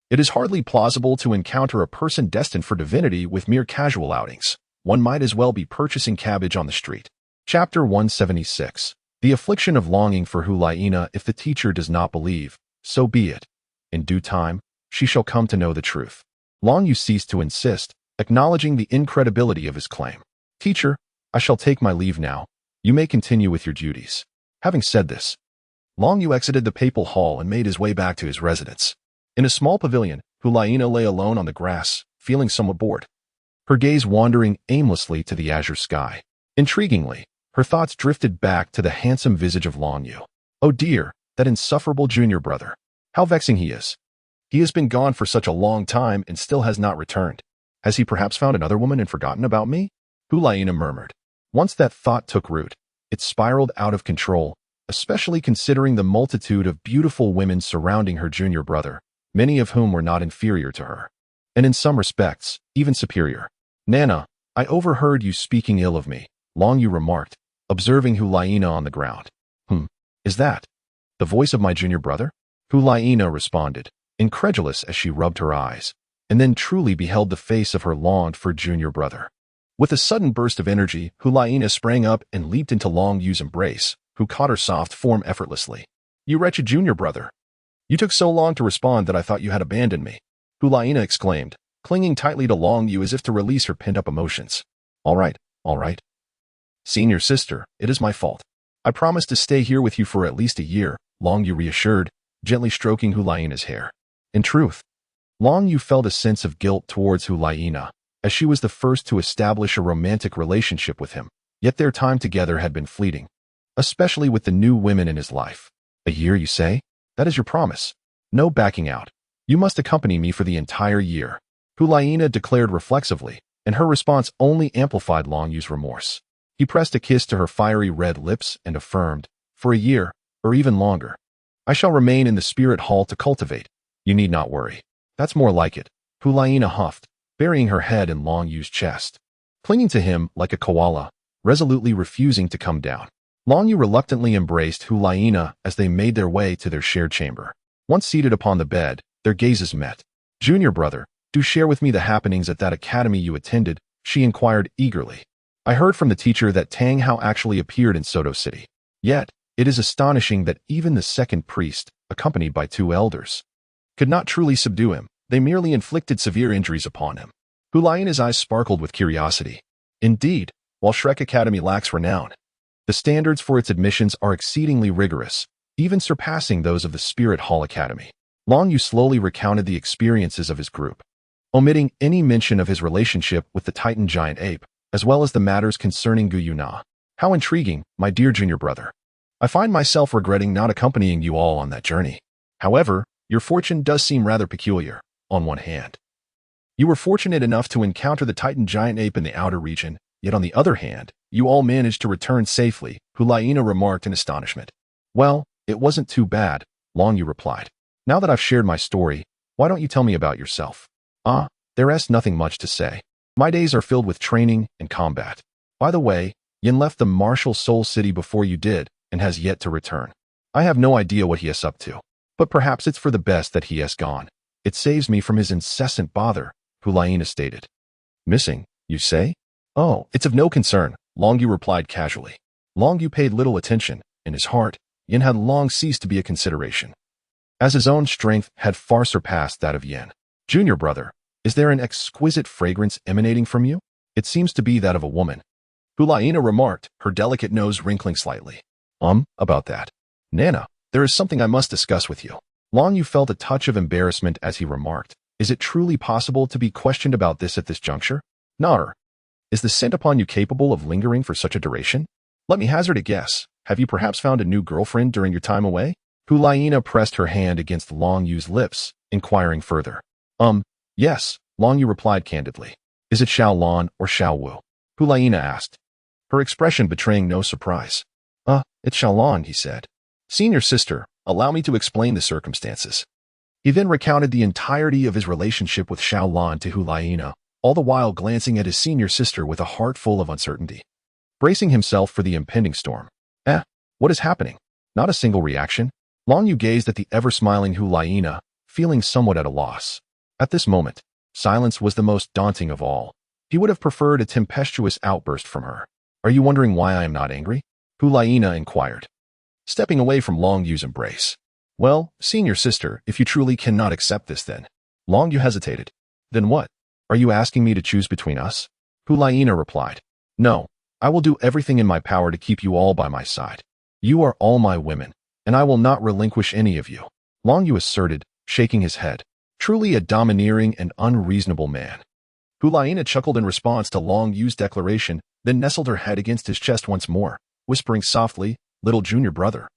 It is hardly plausible to encounter a person destined for divinity with mere casual outings. One might as well be purchasing cabbage on the street. Chapter 176. The affliction of longing for Hulaina. If the teacher does not believe, so be it. In due time, she shall come to know the truth. Long Yu ceased to insist, acknowledging the incredibility of his claim. Teacher, I shall take my leave now. You may continue with your duties. Having said this, Long Yu exited the papal hall and made his way back to his residence. In a small pavilion, Hulaina lay alone on the grass, feeling somewhat bored, her gaze wandering aimlessly to the azure sky. Intriguingly, her thoughts drifted back to the handsome visage of Long Yu. Oh dear, that insufferable junior brother. How vexing he is. He has been gone for such a long time and still has not returned. Has he perhaps found another woman and forgotten about me? Hulaina murmured. Once that thought took root, it spiraled out of control, especially considering the multitude of beautiful women surrounding her junior brother, many of whom were not inferior to her, and in some respects, even superior. Nana, I overheard you speaking ill of me, Long Yu remarked, observing Hulaina on the ground. Is that the voice of my junior brother? Hulaina responded, incredulous as she rubbed her eyes, and then truly beheld the face of her longed-for junior brother. With a sudden burst of energy, Hulaina sprang up and leaped into Long Yu's embrace, who caught her soft form effortlessly. You wretched junior brother! You took so long to respond that I thought you had abandoned me, Hulaina exclaimed, clinging tightly to Long Yu as if to release her pent-up emotions. All right. Senior sister, it is my fault. I promised to stay here with you for at least a year, Long Yu reassured, gently stroking Hulaina's hair. In truth, Long Yu felt a sense of guilt towards Hulaina, as she was the first to establish a romantic relationship with him, yet their time together had been fleeting, especially with the new women in his life. A year, you say? That is your promise. No backing out. You must accompany me for the entire year, Hulaina declared reflexively, and her response only amplified Long Yu's remorse. He pressed a kiss to her fiery red lips and affirmed, for a year, or even longer. I shall remain in the spirit hall to cultivate. You need not worry. That's more like it, Hulaina huffed, burying her head in Long Yu's chest. Clinging to him like a koala, resolutely refusing to come down. Long Yu reluctantly embraced Hulaina as they made their way to their shared chamber. Once seated upon the bed, their gazes met. Junior brother, do share with me the happenings at that academy you attended, she inquired eagerly. I heard from the teacher that Tang Hao actually appeared in Soto City. Yet, it is astonishing that even the second priest, accompanied by 2 elders, could not truly subdue him. They merely inflicted severe injuries upon him. Hulaina's eyes sparkled with curiosity. Indeed, while Shrek Academy lacks renown, the standards for its admissions are exceedingly rigorous, even surpassing those of the Spirit Hall Academy. Long Yu slowly recounted the experiences of his group, omitting any mention of his relationship with the Titan giant ape, as well as the matters concerning Gu Yuna. How intriguing, my dear junior brother. I find myself regretting not accompanying you all on that journey. However, your fortune does seem rather peculiar, on one hand. You were fortunate enough to encounter the Titan giant ape in the outer region, yet on the other hand, you all managed to return safely, Hulaina remarked in astonishment. Well, it wasn't too bad, Long Yu replied. Now that I've shared my story, why don't you tell me about yourself? There is nothing much to say. My days are filled with training and combat. By the way, Yin left the martial Soul City before you did, and has yet to return. I have no idea what he is up to, but perhaps it's for the best that he has gone. It saves me from his incessant bother, Hulaina stated. Missing, you say? Oh, it's of no concern, Long Yu replied casually. Long Yu paid little attention. In his heart, Yin had long ceased to be a consideration, as his own strength had far surpassed that of Yin. Junior brother, is there an exquisite fragrance emanating from you? It seems to be that of a woman, Hulaina remarked, her delicate nose wrinkling slightly. About that. Nana, there is something I must discuss with you. Long Yu felt a touch of embarrassment as he remarked, is it truly possible to be questioned about this at this juncture? Nar, is the scent upon you capable of lingering for such a duration? Let me hazard a guess. Have you perhaps found a new girlfriend during your time away? Hulaina pressed her hand against Long Yu's lips, inquiring further. Yes, Long Yu replied candidly. Is it Xiao Lan or Xiao Wu? Hulaina asked, her expression betraying no surprise. It's Xiao Lan, he said. Senior sister, allow me to explain the circumstances. He then recounted the entirety of his relationship with Xiao Lan to Hulaina, all the while glancing at his senior sister with a heart full of uncertainty. Bracing himself for the impending storm. What is happening? Not a single reaction? Long Yu gazed at the ever-smiling Hu Laina, feeling somewhat at a loss. At this moment, silence was the most daunting of all. He would have preferred a tempestuous outburst from her. Are you wondering why I am not angry? Hu Laina inquired, stepping away from Long Yu's embrace. Well, senior sister, if you truly cannot accept this then. Long Yu hesitated. Then what? Are you asking me to choose between us? Hu Laina replied. No, I will do everything in my power to keep you all by my side. You are all my women, and I will not relinquish any of you. Long Yu asserted, shaking his head. Truly a domineering and unreasonable man. Hu Laina chuckled in response to Long Yu's declaration, then nestled her head against his chest once more, whispering softly, Little junior brother.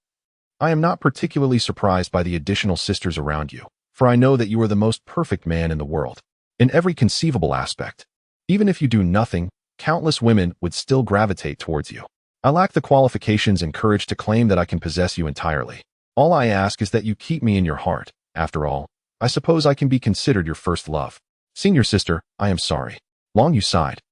I am not particularly surprised by the additional sisters around you, for I know that you are the most perfect man in the world, in every conceivable aspect. Even if you do nothing, countless women would still gravitate towards you. I lack the qualifications and courage to claim that I can possess you entirely. All I ask is that you keep me in your heart. After all, I suppose I can be considered your first love. Senior sister, I am sorry. Long Yu sighed,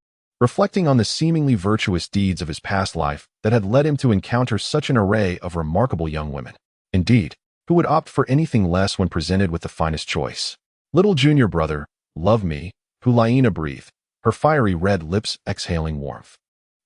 reflecting on the seemingly virtuous deeds of his past life that had led him to encounter such an array of remarkable young women. Indeed, who would opt for anything less when presented with the finest choice? Little junior brother, love me, Hu Laina breathed, her fiery red lips exhaling warmth.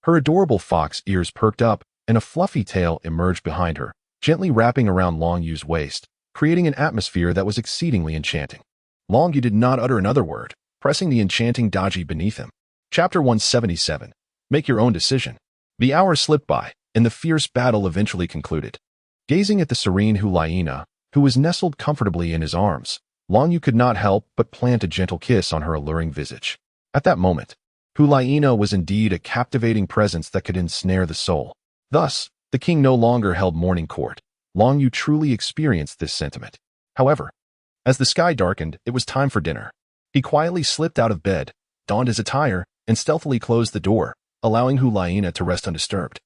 Her adorable fox ears perked up, and a fluffy tail emerged behind her, gently wrapping around Long Yu's waist, creating an atmosphere that was exceedingly enchanting. Long Yu did not utter another word, pressing the enchanting Daji beneath him. Chapter 177. Make your own decision. The hours slipped by, and the fierce battle eventually concluded. Gazing at the serene Hu Laina, who was nestled comfortably in his arms, Long Yu could not help but plant a gentle kiss on her alluring visage. At that moment, Hu Laina was indeed a captivating presence that could ensnare the soul. Thus, the king no longer held morning court. Long Yu truly experienced this sentiment. However, as the sky darkened, it was time for dinner. He quietly slipped out of bed, donned his attire, and stealthily closed the door, allowing Hu Laina to rest undisturbed.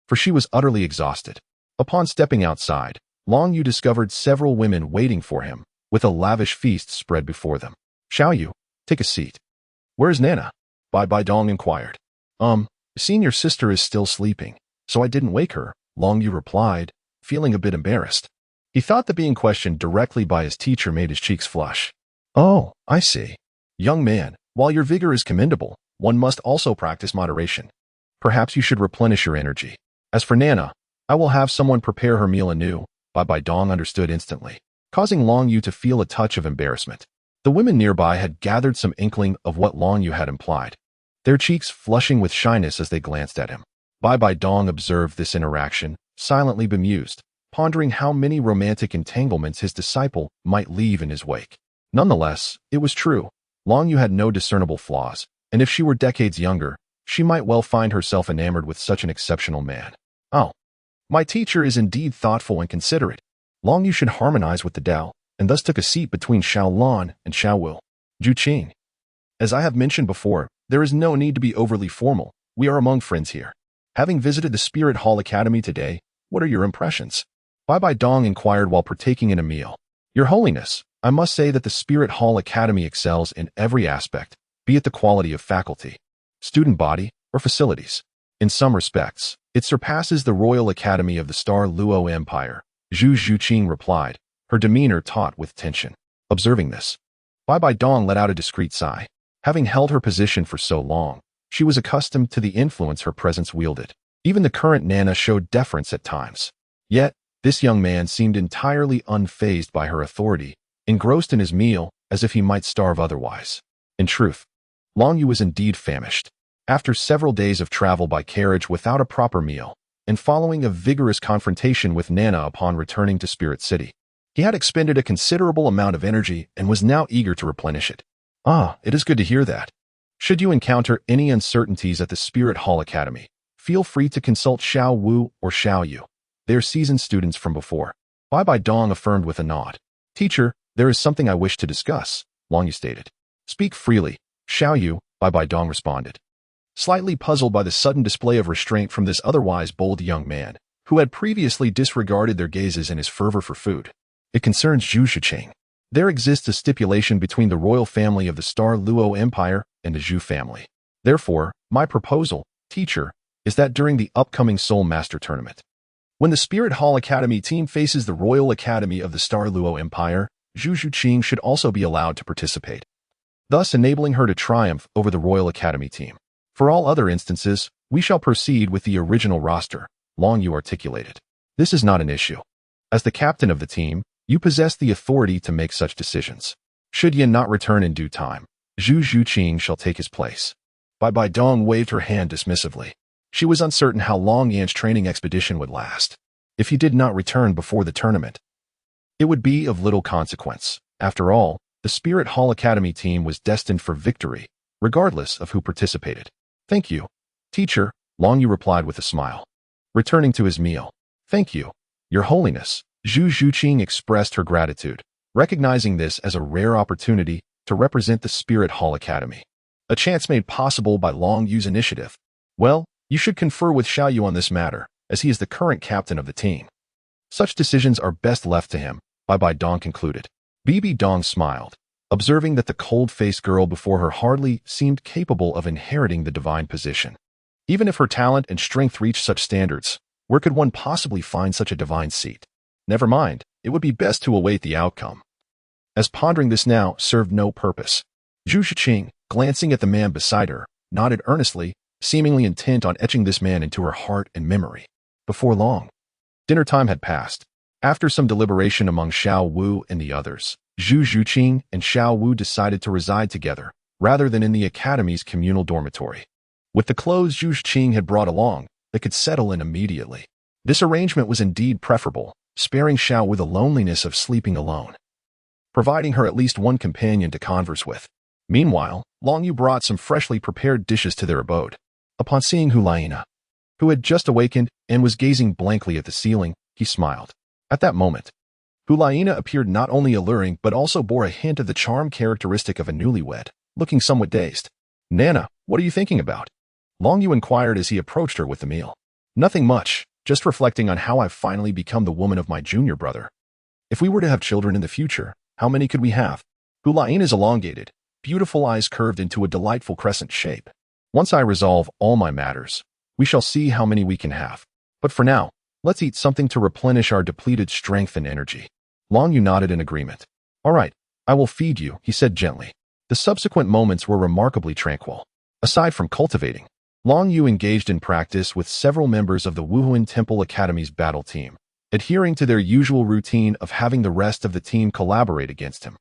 For she was utterly exhausted. Upon stepping outside, Long Yu discovered several women waiting for him, with a lavish feast spread before them. Xiaoyu, take a seat. Where's Nana? Bai Dong inquired. Senior sister is still sleeping, so I didn't wake her, Long Yu replied, feeling a bit embarrassed. He thought that being questioned directly by his teacher made his cheeks flush. Oh, I see. Young man, while your vigor is commendable, one must also practice moderation. Perhaps you should replenish your energy. As for Nana, I will have someone prepare her meal anew, Bai Dong understood instantly, causing Long Yu to feel a touch of embarrassment. The women nearby had gathered some inkling of what Long Yu had implied, their cheeks flushing with shyness as they glanced at him. Bai Dong observed this interaction, silently bemused, pondering how many romantic entanglements his disciple might leave in his wake. Nonetheless, it was true. Long Yu had no discernible flaws, and if she were decades younger, she might well find herself enamored with such an exceptional man. Oh, my teacher is indeed thoughtful and considerate. Long Yu should harmonize with the Tao, and thus took a seat between Xiaolan and Xiaowu. Juqing. As I have mentioned before, there is no need to be overly formal. We are among friends here. Having visited the Spirit Hall Academy today, what are your impressions? Bai Dong inquired while partaking in a meal. Your Holiness, I must say that the Spirit Hall Academy excels in every aspect, be it the quality of faculty, student body, or facilities. In some respects, it surpasses the Royal Academy of the Star Luo Empire, Juqing replied, her demeanor taut with tension. Observing this, Bai Dong let out a discreet sigh. Having held her position for so long, she was accustomed to the influence her presence wielded. Even the current Nana showed deference at times. Yet, this young man seemed entirely unfazed by her authority, engrossed in his meal as if he might starve otherwise. In truth, Long Yu was indeed famished. After several days of travel by carriage without a proper meal, and following a vigorous confrontation with Nana upon returning to Spirit City, he had expended a considerable amount of energy and was now eager to replenish it. Ah, it is good to hear that. Should you encounter any uncertainties at the Spirit Hall Academy, feel free to consult Xiao Wu or Xiao Yu. They are seasoned students from before. Bai Dong affirmed with a nod. Teacher, there is something I wish to discuss, Long Yu stated. Speak freely, Xiao Yu, Bai Dong responded. Slightly puzzled by the sudden display of restraint from this otherwise bold young man, who had previously disregarded their gazes in his fervor for food. It concerns Zhu Shiqing. There exists a stipulation between the royal family of the Star Luo Empire and the Zhu family. Therefore, my proposal, teacher, is that during the upcoming Soul Master Tournament, When the Spirit Hall Academy team faces the Royal Academy of the Douluo Empire, Zhu Zhuqing should also be allowed to participate, thus enabling her to triumph over the Royal Academy team. For all other instances, we shall proceed with the original roster, Long Yu articulated. This is not an issue. As the captain of the team, you possess the authority to make such decisions. Should Yin not return in due time, Zhu Zhuqing shall take his place. Bai Dong waved her hand dismissively. She was uncertain how long Yan's training expedition would last. If he did not return before the tournament, it would be of little consequence. After all, the Spirit Hall Academy team was destined for victory, regardless of who participated. Thank you, teacher, Long Yu replied with a smile. Returning to his meal. Thank you, Your Holiness. Zhu Zhuqing expressed her gratitude, recognizing this as a rare opportunity to represent the Spirit Hall Academy. A chance made possible by Long Yu's initiative. Well, you should confer with Xiaoyu on this matter, as he is the current captain of the team. Such decisions are best left to him, Bai Dong concluded. Bibi Dong smiled, observing that the cold-faced girl before her hardly seemed capable of inheriting the divine position. Even if her talent and strength reached such standards, where could one possibly find such a divine seat? Never mind, it would be best to await the outcome. As pondering this now served no purpose, Zhu Zhuqing, glancing at the man beside her, nodded earnestly, seemingly intent on etching this man into her heart and memory. Before long, dinner time had passed. After some deliberation among Xiao Wu and the others, Zhu Zhuqing and Xiao Wu decided to reside together, rather than in the academy's communal dormitory. With the clothes Zhu Zhuqing had brought along, they could settle in immediately. This arrangement was indeed preferable, sparing Xiao Wu the loneliness of sleeping alone, providing her at least one companion to converse with. Meanwhile, Long Yu brought some freshly prepared dishes to their abode. Upon seeing Hulaina, who had just awakened and was gazing blankly at the ceiling, he smiled. At that moment, Hulaina appeared not only alluring but also bore a hint of the charm characteristic of a newlywed, looking somewhat dazed. Nana, what are you thinking about? Long Yu inquired as he approached her with the meal. Nothing much, just reflecting on how I've finally become the woman of my junior brother. If we were to have children in the future, how many could we have? Hulaina's elongated, beautiful eyes curved into a delightful crescent shape. Once I resolve all my matters, we shall see how many we can have. But for now, let's eat something to replenish our depleted strength and energy. Long Yu nodded in agreement. All right, I will feed you, he said gently. The subsequent moments were remarkably tranquil. Aside from cultivating, Long Yu engaged in practice with several members of the Wuhuan Temple Academy's battle team, adhering to their usual routine of having the rest of the team collaborate against him.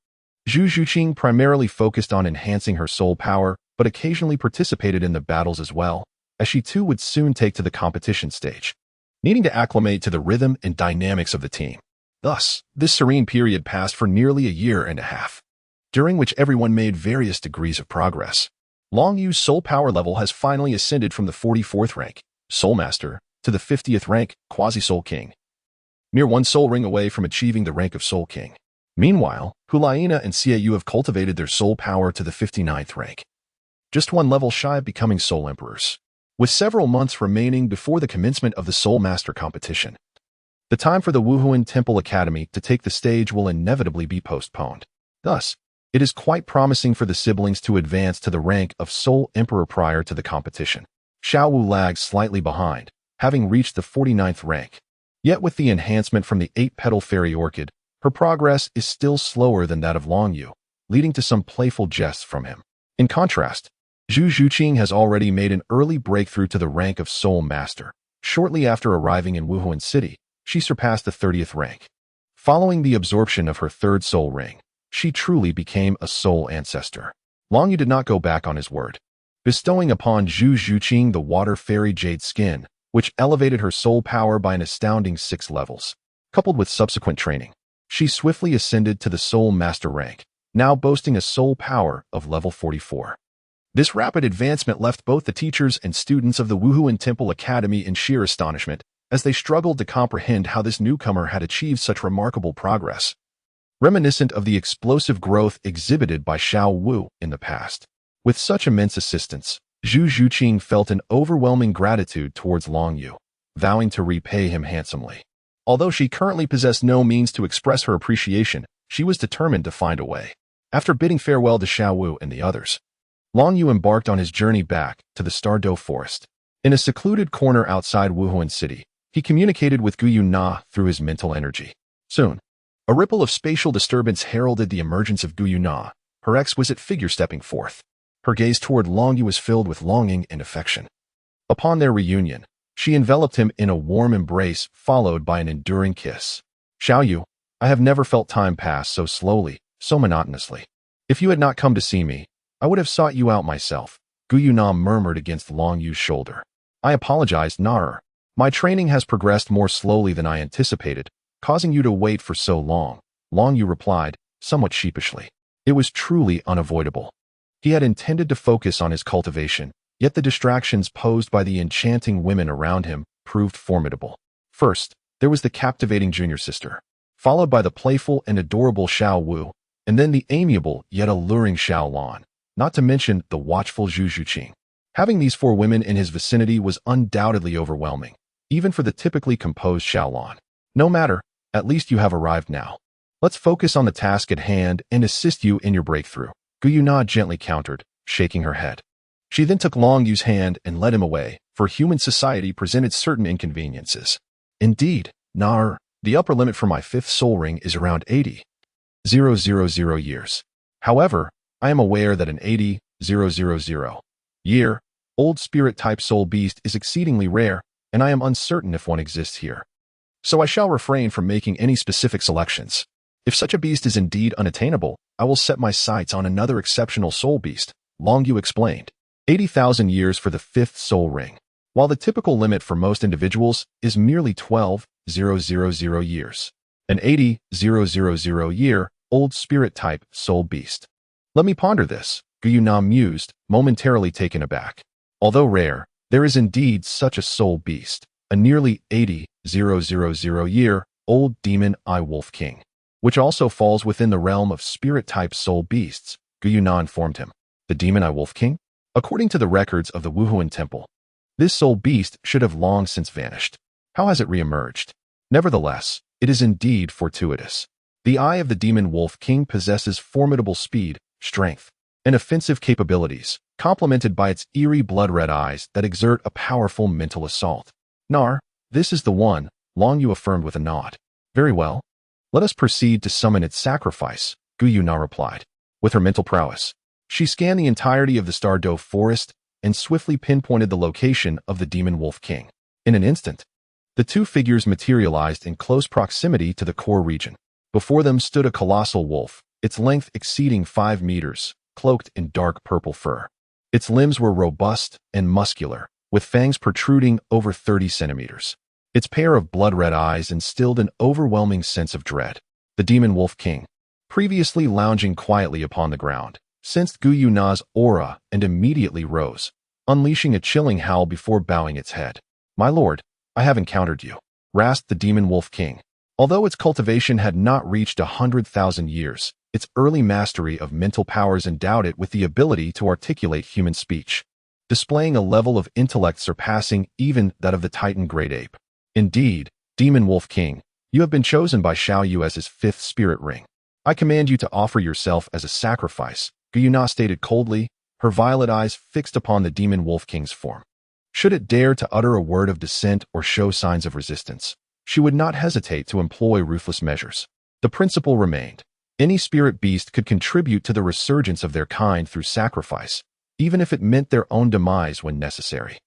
Zhu Zhuqing primarily focused on enhancing her soul power, but occasionally participated in the battles as well, as she too would soon take to the competition stage, needing to acclimate to the rhythm and dynamics of the team. Thus, this serene period passed for nearly a year and a half, during which everyone made various degrees of progress. Long Yu's soul power level has finally ascended from the 44th rank, Soul Master, to the 50th rank, Quasi-Soul King, mere one soul ring away from achieving the rank of Soul King. Meanwhile, Hulaina and Xiaoyu have cultivated their soul power to the 59th rank, just one level shy of becoming Soul Emperors. With several months remaining before the commencement of the Soul Master competition, the time for the Wuhuan Temple Academy to take the stage will inevitably be postponed. Thus, it is quite promising for the siblings to advance to the rank of Soul Emperor prior to the competition. Xiao Wu lags slightly behind, having reached the 49th rank. Yet with the enhancement from the 8-petal fairy orchid, her progress is still slower than that of Long Yu, leading to some playful jests from him. In contrast, Zhu Zhuqing has already made an early breakthrough to the rank of Soul Master. Shortly after arriving in Wuhuan City, she surpassed the 30th rank. Following the absorption of her third soul ring, she truly became a soul ancestor. Long Yu did not go back on his word, bestowing upon Zhu Zhuqing the water fairy jade skin, which elevated her soul power by an astounding 6 levels. Coupled with subsequent training, she swiftly ascended to the Soul Master rank, now boasting a soul power of level 44. This rapid advancement left both the teachers and students of the Wuhuan Temple Academy in sheer astonishment, as they struggled to comprehend how this newcomer had achieved such remarkable progress, reminiscent of the explosive growth exhibited by Xiao Wu in the past. With such immense assistance, Zhu Zhuqing felt an overwhelming gratitude towards Long Yu, vowing to repay him handsomely. Although she currently possessed no means to express her appreciation, she was determined to find a way. After bidding farewell to Xiao Wu and the others, Long Yu embarked on his journey back to the Stardow Forest. In a secluded corner outside Wuhuan City, He communicated with Gu Yuna through his mental energy. Soon, a ripple of spatial disturbance heralded the emergence of Gu Yuna, her exquisite figure stepping forth. Her gaze toward Long Yu was filled with longing and affection. Upon their reunion, she enveloped him in a warm embrace followed by an enduring kiss. Xiao Yu, I have never felt time pass so slowly, so monotonously. If you had not come to see me, I would have sought you out myself, Gu Yuna murmured against Long Yu's shoulder. I apologized, Nar. My training has progressed more slowly than I anticipated, causing you to wait for so long, Long Yu replied, somewhat sheepishly. It was truly unavoidable. He had intended to focus on his cultivation, yet the distractions posed by the enchanting women around him proved formidable. First, there was the captivating junior sister, followed by the playful and adorable Xiao Wu, and then the amiable yet alluring Xiao Lan, not to mention the watchful Zhu Zhuqing. Having these four women in his vicinity was undoubtedly overwhelming, even for the typically composed Xiao Lan. No matter, at least you have arrived now. Let's focus on the task at hand and assist you in your breakthrough, Gu Yuna gently countered, shaking her head. She then took Long Yu's hand and led him away, for human society presented certain inconveniences. Indeed, Nar, the upper limit for my fifth soul ring is around 80,000 years. However, I am aware that an 80,000-year-old spirit-type soul beast is exceedingly rare, and I am uncertain if one exists here. So I shall refrain from making any specific selections. If such a beast is indeed unattainable, I will set my sights on another exceptional soul beast, Long Yu explained. 80,000 years for the fifth soul ring, while the typical limit for most individuals is merely 12,000 years. An 80,000-year-old spirit-type soul beast. Let me ponder this, Gu Yuna mused, momentarily taken aback. Although rare, there is indeed such a soul beast, a nearly 80,000-year-old demon eye wolf king, which also falls within the realm of spirit-type soul beasts, Gu Yuna informed him. The demon eye wolf king? According to the records of the Wuhuan temple, this soul beast should have long since vanished. How has it reemerged? Nevertheless, it is indeed fortuitous. The eye of the demon wolf king possesses formidable speed, strength, and offensive capabilities, complemented by its eerie blood-red eyes that exert a powerful mental assault. Nar, this is the one, Long Yu affirmed with a nod. Very well. Let us proceed to summon its sacrifice, Gu Yuna replied. With her mental prowess, she scanned the entirety of the Stardoe forest and swiftly pinpointed the location of the demon wolf king. In an instant, the two figures materialized in close proximity to the core region. Before them stood a colossal wolf, its length exceeding 5 meters, cloaked in dark purple fur. Its limbs were robust and muscular, with fangs protruding over 30 centimeters. Its pair of blood-red eyes instilled an overwhelming sense of dread. The demon wolf king, previously lounging quietly upon the ground, sensed Gu Yuna's aura and immediately rose, unleashing a chilling howl before bowing its head. My lord, I have encountered you, rasped the demon wolf king. Although its cultivation had not reached 100,000 years, its early mastery of mental powers endowed it with the ability to articulate human speech, displaying a level of intellect surpassing even that of the Titan great ape. Indeed, demon wolf king, you have been chosen by Xiao Yu as his fifth spirit ring. I command you to offer yourself as a sacrifice, Gu Yuna stated coldly, her violet eyes fixed upon the demon wolf king's form. Should it dare to utter a word of dissent or show signs of resistance, she would not hesitate to employ ruthless measures. The principle remained. Any spirit beast could contribute to the resurgence of their kind through sacrifice, even if it meant their own demise when necessary.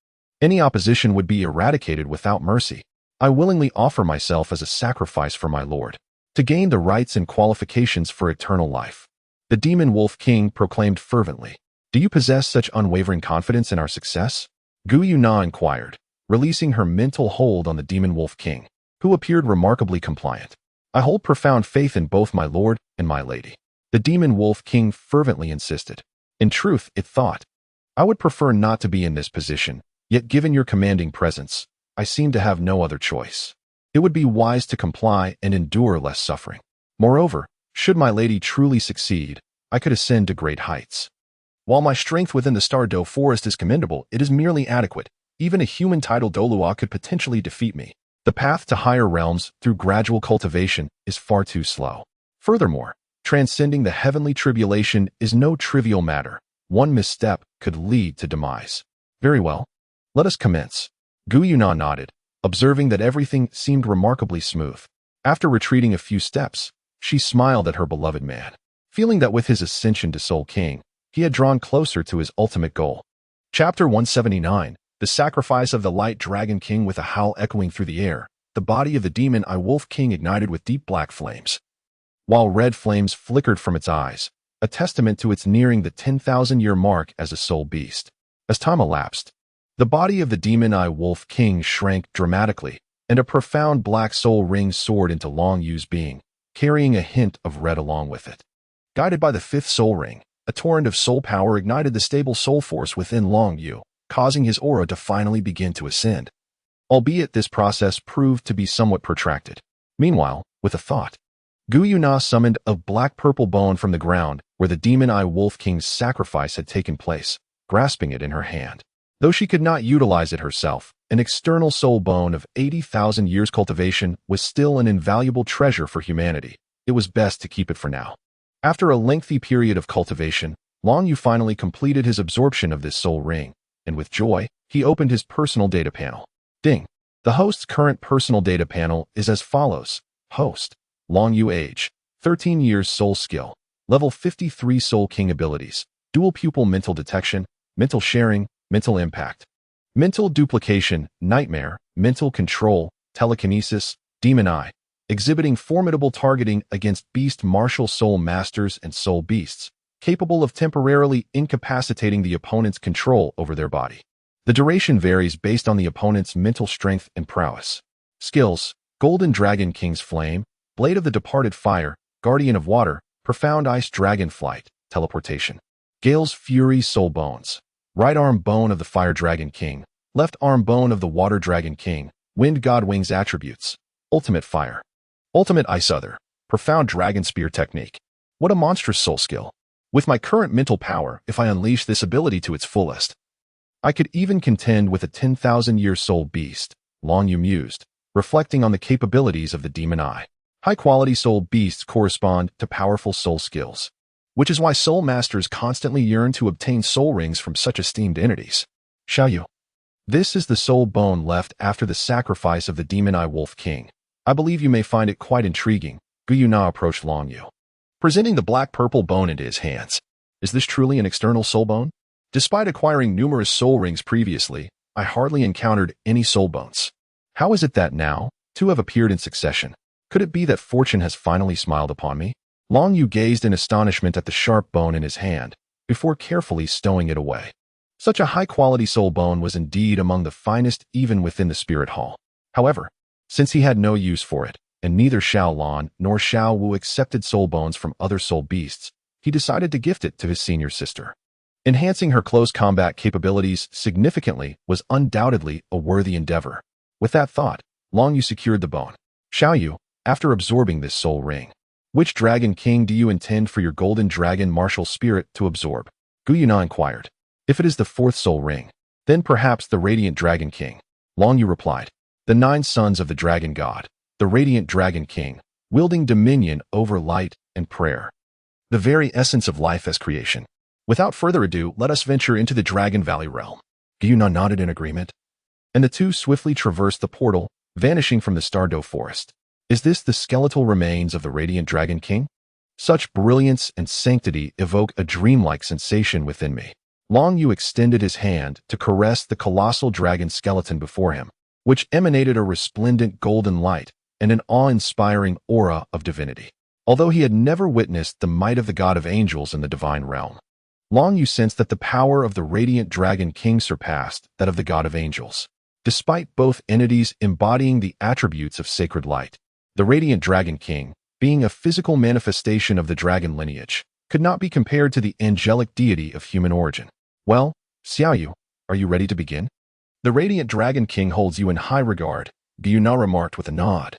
Any opposition would be eradicated without mercy. I willingly offer myself as a sacrifice for my lord, to gain the rights and qualifications for eternal life. The demon wolf king proclaimed fervently. Do you possess such unwavering confidence in our success? Gu Yuna inquired, releasing her mental hold on the demon wolf king, who appeared remarkably compliant. I hold profound faith in both my lord and my lady, the demon wolf king fervently insisted. In truth, it thought, I would prefer not to be in this position, yet given your commanding presence, I seem to have no other choice. It would be wise to comply and endure less suffering. Moreover, should my lady truly succeed, I could ascend to great heights. While my strength within the Stardoe forest is commendable, it is merely adequate. Even a human titled Douluo could potentially defeat me. The path to higher realms through gradual cultivation is far too slow. Furthermore, transcending the heavenly tribulation is no trivial matter. One misstep could lead to demise. Very well. Let us commence. Gu Yuna nodded, observing that everything seemed remarkably smooth. After retreating a few steps, she smiled at her beloved man, feeling that with his ascension to Soul King, he had drawn closer to his ultimate goal. Chapter 179, The Sacrifice of the Light Dragon King. With a howl echoing through the air, the body of the demon Eye Wolf King ignited with deep black flames, while red flames flickered from its eyes, a testament to its nearing the 10,000-year mark as a soul beast. As time elapsed, the body of the demon Eye Wolf King shrank dramatically, and a profound black soul ring soared into Long Yu's being, carrying a hint of red along with it. Guided by the fifth soul ring, a torrent of soul power ignited the stable soul force within Long Yu, causing his aura to finally begin to ascend. Albeit this process proved to be somewhat protracted. Meanwhile, with a thought, Gu Yuna summoned a black-purple bone from the ground where the demon Eye Wolf King's sacrifice had taken place, grasping it in her hand. Though she could not utilize it herself, an external soul bone of 80,000 years cultivation was still an invaluable treasure for humanity. It was best to keep it for now. After a lengthy period of cultivation, Long Yu finally completed his absorption of this soul ring, and with joy, he opened his personal data panel. Ding! The host's current personal data panel is as follows. Host: Long Yu. Age: 13 years. Soul skill: Level 53. Soul King abilities: Dual pupil mental detection, mental sharing, mental impact, mental duplication, nightmare, mental control, telekinesis, demon eye, exhibiting formidable targeting against beast martial soul masters and soul beasts, capable of temporarily incapacitating the opponent's control over their body. The duration varies based on the opponent's mental strength and prowess. Skills: Golden Dragon King's Flame, Blade of the Departed Fire, Guardian of Water, Profound Ice Dragon Flight, Teleportation. Gale's Fury Soul Bones: Right arm bone of the Fire Dragon King, left arm bone of the Water Dragon King, Wind God Wings attributes: Ultimate Fire, Ultimate Ice Other, Profound Dragon Spear Technique. What a monstrous soul skill. With my current mental power, if I unleash this ability to its fullest, I could even contend with a 10,000-year soul beast, Long Yu mused, reflecting on the capabilities of the demon eye. High-quality soul beasts correspond to powerful soul skills, which is why soul masters constantly yearn to obtain soul rings from such esteemed entities. Xiaoyu. This is the soul bone left after the sacrifice of the demon Eye Wolf King. I believe you may find it quite intriguing. Gu Yuna approached Long Yu, presenting the black-purple bone into his hands. Is this truly an external soul bone? Despite acquiring numerous soul rings previously, I hardly encountered any soul bones. How is it that now, two have appeared in succession? Could it be that fortune has finally smiled upon me? Long Yu gazed in astonishment at the sharp bone in his hand, before carefully stowing it away. Such a high-quality soul bone was indeed among the finest even within the spirit hall. However, since he had no use for it, and neither Xiao Lan nor Xiao Wu accepted soul bones from other soul beasts, he decided to gift it to his senior sister. Enhancing her close combat capabilities significantly was undoubtedly a worthy endeavor. With that thought, Long Yu secured the bone. Xiaoyu, after absorbing this soul ring, which Dragon King do you intend for your Golden Dragon Martial Spirit to absorb? Gu Yuna inquired. If it is the fourth soul ring, then perhaps the Radiant Dragon King. Long Yu replied. The 9 sons of the Dragon God, the Radiant Dragon King, wielding dominion over light and prayer, the very essence of life as creation. Without further ado, let us venture into the Dragon Valley realm. Gu Yuna nodded in agreement, and the two swiftly traversed the portal, vanishing from the Stardow Forest. Is this the skeletal remains of the Radiant Dragon King? Such brilliance and sanctity evoke a dreamlike sensation within me. Long Yu extended his hand to caress the colossal dragon skeleton before him, which emanated a resplendent golden light and an awe-inspiring aura of divinity. Although he had never witnessed the might of the God of Angels in the divine realm, Long Yu sensed that the power of the Radiant Dragon King surpassed that of the God of Angels. Despite both entities embodying the attributes of sacred light, the Radiant Dragon King, being a physical manifestation of the dragon lineage, could not be compared to the angelic deity of human origin. Well, Xiaoyu, are you ready to begin? The Radiant Dragon King holds you in high regard, Gu Yuna remarked with a nod.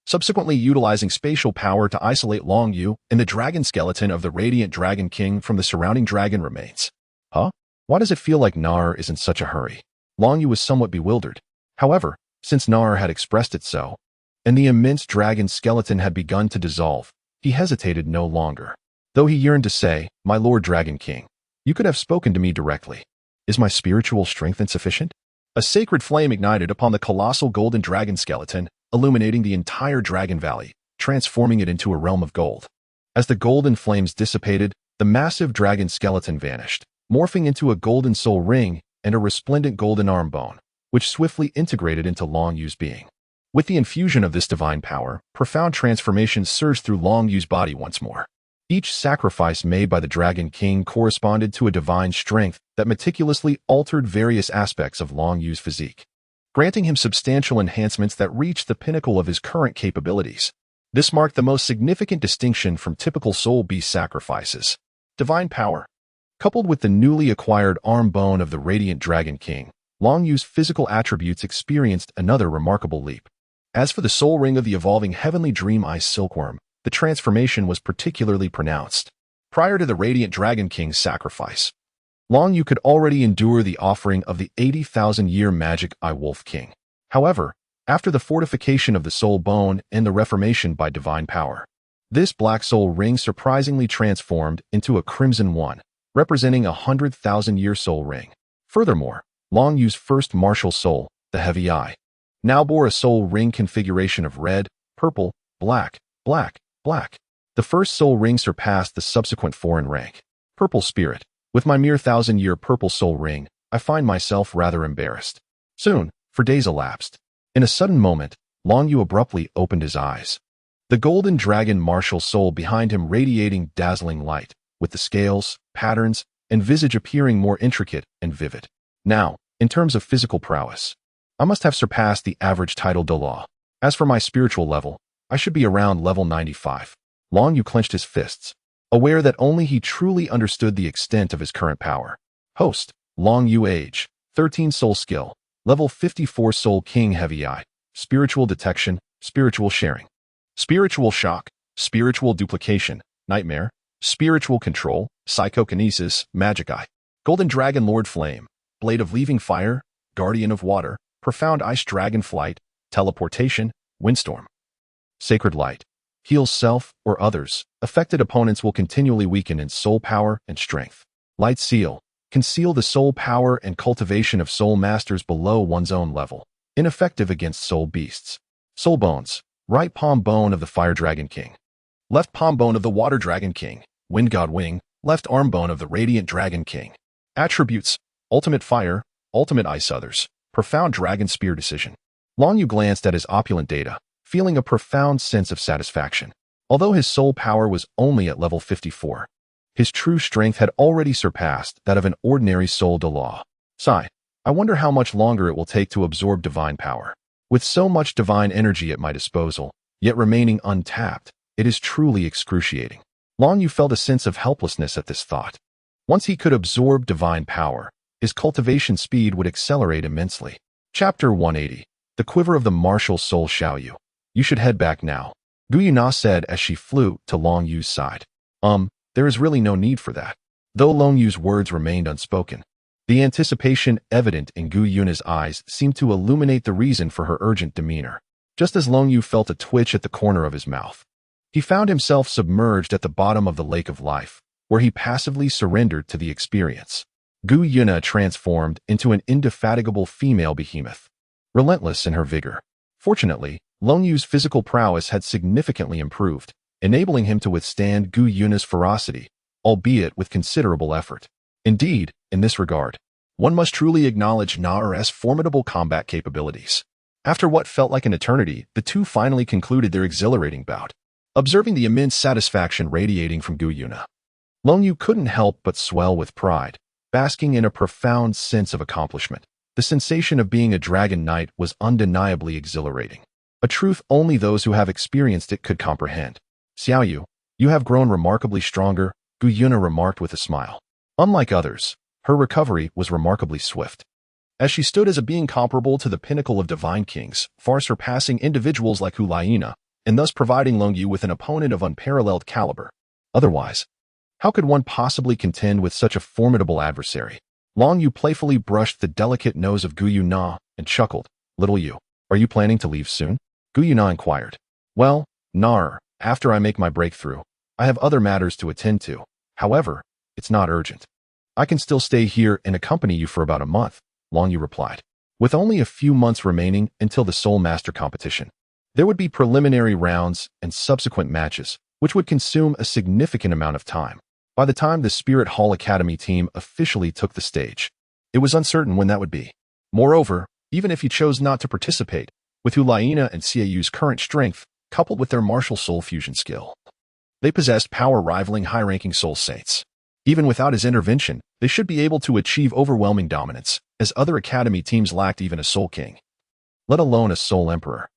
Subsequently utilizing spatial power to isolate Long Yu and the dragon skeleton of the Radiant Dragon King from the surrounding dragon remains. Huh? Why does it feel like Nar is in such a hurry? Long Yu was somewhat bewildered. However, since Nar had expressed it so, and the immense dragon skeleton had begun to dissolve, he hesitated no longer. Though he yearned to say, "My Lord Dragon King, you could have spoken to me directly. Is my spiritual strength insufficient?" A sacred flame ignited upon the colossal golden dragon skeleton, illuminating the entire dragon valley, transforming it into a realm of gold. As the golden flames dissipated, the massive dragon skeleton vanished, morphing into a golden soul ring and a resplendent golden arm bone, which swiftly integrated into Long Yu's being. With the infusion of this divine power, profound transformation surged through Long Yu's body once more. Each sacrifice made by the Dragon King corresponded to a divine strength that meticulously altered various aspects of Long Yu's physique, granting him substantial enhancements that reached the pinnacle of his current capabilities. This marked the most significant distinction from typical soul beast sacrifices. Divine power. Coupled with the newly acquired arm bone of the Radiant Dragon King, Long Yu's physical attributes experienced another remarkable leap. As for the soul ring of the evolving Heavenly Dream Eye Silkworm, the transformation was particularly pronounced. Prior to the Radiant Dragon King's sacrifice, Long Yu could already endure the offering of the 80,000-year magic Eye Wolf King. However, after the fortification of the soul bone and the reformation by divine power, this black soul ring surprisingly transformed into a crimson one, representing a 100,000-year soul ring. Furthermore, Long Yu's first martial soul, the Heavy Eye, now bore a soul ring configuration of red, purple, black, black, black. The first soul ring surpassed the subsequent foreign rank. Purple Spirit. With my mere 1,000-year purple soul ring, I find myself rather embarrassed. Soon, for days elapsed. In a sudden moment, Long Yu abruptly opened his eyes. The golden dragon martial soul behind him radiating dazzling light, with the scales, patterns, and visage appearing more intricate and vivid. Now, in terms of physical prowess, I must have surpassed the average title Douluo. As for my spiritual level, I should be around level 95. Long Yu clenched his fists, aware that only he truly understood the extent of his current power. Host, Long Yu age, 13 soul skill, level 54 soul king Heavy Eye, spiritual detection, spiritual sharing, spiritual shock, spiritual duplication, nightmare, spiritual control, psychokinesis, magic eye, golden dragon lord flame, blade of leaving fire, guardian of water, profound ice dragon flight, teleportation, windstorm. Sacred light. Heals self or others. Affected opponents will continually weaken in soul power and strength. Light seal. Conceal the soul power and cultivation of soul masters below one's own level. Ineffective against soul beasts. Soul bones. Right palm bone of the Fire Dragon King. Left palm bone of the Water Dragon King. Wind God Wing. Left arm bone of the Radiant Dragon King. Attributes. Ultimate Fire. Ultimate Ice Others. Profound Dragon Spear Decision. Long Yu glanced at his opulent data, feeling a profound sense of satisfaction. Although his soul power was only at level 54, his true strength had already surpassed that of an ordinary soul Douluo. Sigh, I wonder how much longer it will take to absorb divine power. With so much divine energy at my disposal, yet remaining untapped, it is truly excruciating. Long Yu felt a sense of helplessness at this thought. Once he could absorb divine power, his cultivation speed would accelerate immensely. Chapter 180. The Quiver of the Martial Soul Xiaoyu. You should head back now, Gu Yuna said as she flew to Long Yu's side. There is really no need for that. Though Long Yu's words remained unspoken, the anticipation evident in Gu Yuna's eyes seemed to illuminate the reason for her urgent demeanor. Just as Long Yu felt a twitch at the corner of his mouth, he found himself submerged at the bottom of the lake of life, where he passively surrendered to the experience. Gu Yuna transformed into an indefatigable female behemoth, relentless in her vigor. Fortunately, Long Yu's physical prowess had significantly improved, enabling him to withstand Gu Yuna's ferocity, albeit with considerable effort. Indeed, in this regard, one must truly acknowledge Na's formidable combat capabilities. After what felt like an eternity, the two finally concluded their exhilarating bout. Observing the immense satisfaction radiating from Gu Yuna, Long Yu couldn't help but swell with pride, basking in a profound sense of accomplishment. The sensation of being a dragon knight was undeniably exhilarating, a truth only those who have experienced it could comprehend. Xiaoyu, you have grown remarkably stronger, Gu Yuna remarked with a smile. Unlike others, her recovery was remarkably swift. As she stood as a being comparable to the pinnacle of divine kings, far surpassing individuals like Hulaina, and thus providing Long Yu with an opponent of unparalleled caliber. Otherwise, how could one possibly contend with such a formidable adversary? Long Yu playfully brushed the delicate nose of Gu Yuna and chuckled. Little Yu, are you planning to leave soon? Gu Yuna inquired. Well, after I make my breakthrough, I have other matters to attend to. However, it's not urgent. I can still stay here and accompany you for about a month, Long Yu replied. With only a few months remaining until the Soul Master competition, there would be preliminary rounds and subsequent matches, which would consume a significant amount of time. By the time the Spirit Hall Academy team officially took the stage, it was uncertain when that would be. Moreover, even if he chose not to participate, with Hulaina and Xiaoyu's current strength, coupled with their martial soul fusion skill, they possessed power rivaling high-ranking soul saints. Even without his intervention, they should be able to achieve overwhelming dominance, as other academy teams lacked even a Soul King, let alone a Soul Emperor.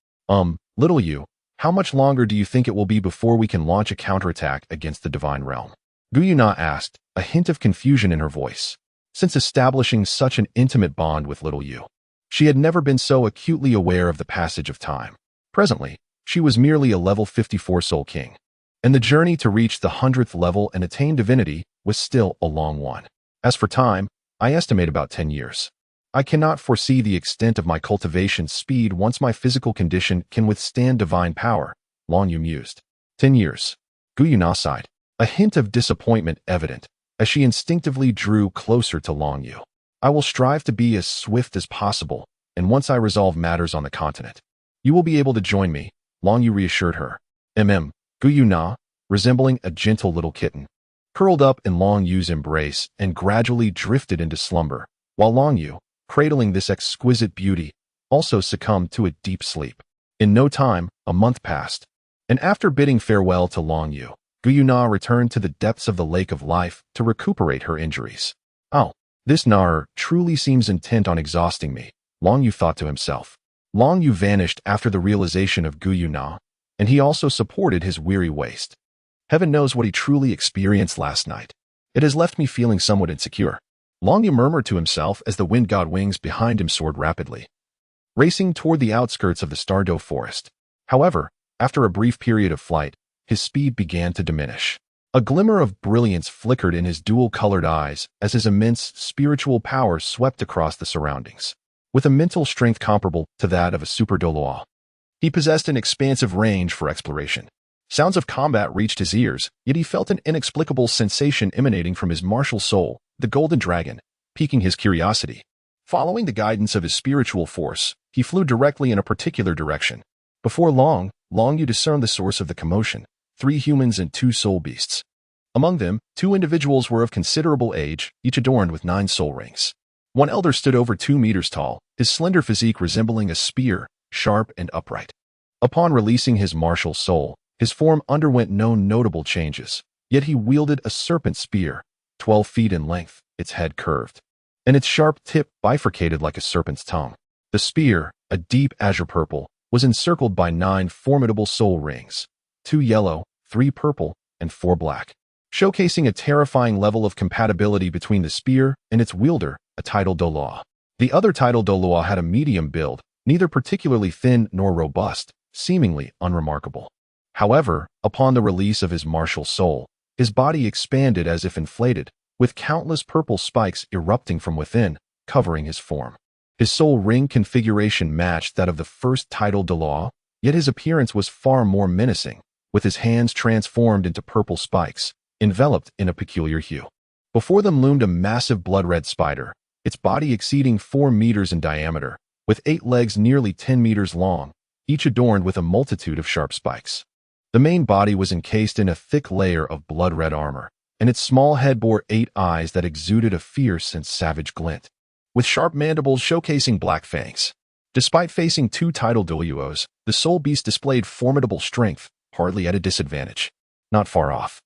Little Yu, how much longer do you think it will be before we can launch a counterattack against the Divine Realm? Gu Yuna asked, a hint of confusion in her voice. Since establishing such an intimate bond with Little Yu, she had never been so acutely aware of the passage of time. Presently, she was merely a level 54 Soul King, and the journey to reach the 100th level and attain divinity was still a long one. As for time, I estimate about 10 years. I cannot foresee the extent of my cultivation speed once my physical condition can withstand divine power, Long Yu mused. 10 years. Gu Yuna sighed, a hint of disappointment evident, as she instinctively drew closer to Long Yu. I will strive to be as swift as possible, and once I resolve matters on the continent, you will be able to join me, Long Yu reassured her. Gu Yuna, resembling a gentle little kitten, curled up in Long Yu's embrace and gradually drifted into slumber, while Long Yu, cradling this exquisite beauty, also succumbed to a deep sleep. In no time, a month passed, and after bidding farewell to Long Yu, Gu Yuna returned to the depths of the Lake of Life to recuperate her injuries. Oh, this Nar truly seems intent on exhausting me, Long Yu thought to himself. Long Yu vanished after the realization of Gu Yuna, and he also supported his weary waist. Heaven knows what he truly experienced last night. It has left me feeling somewhat insecure. Long Yu murmured to himself as the wind god wings behind him soared rapidly, racing toward the outskirts of the Stardow forest. However, after a brief period of flight, his speed began to diminish. A glimmer of brilliance flickered in his dual-colored eyes as his immense spiritual power swept across the surroundings. With a mental strength comparable to that of a super Douluo, he possessed an expansive range for exploration. Sounds of combat reached his ears, yet he felt an inexplicable sensation emanating from his martial soul, the Golden Dragon, piquing his curiosity. Following the guidance of his spiritual force, he flew directly in a particular direction. Before long, Long Yu discerned the source of the commotion: 3 humans and 2 soul beasts. Among them, 2 individuals were of considerable age, each adorned with 9 soul rings. One elder stood over 2 meters tall, his slender physique resembling a spear, sharp and upright. Upon releasing his martial soul, his form underwent no notable changes, yet he wielded a serpent spear, 12 feet in length, its head curved, and its sharp tip bifurcated like a serpent's tongue. The spear, a deep azure purple, was encircled by 9 formidable soul rings, 2 yellow, 3 purple, and 4 black, showcasing a terrifying level of compatibility between the spear and its wielder, a titled Douluo. The other titled Douluo had a medium build, neither particularly thin nor robust, seemingly unremarkable. However, upon the release of his martial soul, his body expanded as if inflated, with countless purple spikes erupting from within, covering his form. His soul ring configuration matched that of the first titled Douluo, yet his appearance was far more menacing, with his hands transformed into purple spikes, enveloped in a peculiar hue. Before them loomed a massive blood-red spider, its body exceeding 4 meters in diameter, with 8 legs nearly 10 meters long, each adorned with a multitude of sharp spikes. The main body was encased in a thick layer of blood-red armor, and its small head bore 8 eyes that exuded a fierce and savage glint, with sharp mandibles showcasing black fangs. Despite facing 2 titled Douluos, the soul beast displayed formidable strength, hardly at a disadvantage. Not far off,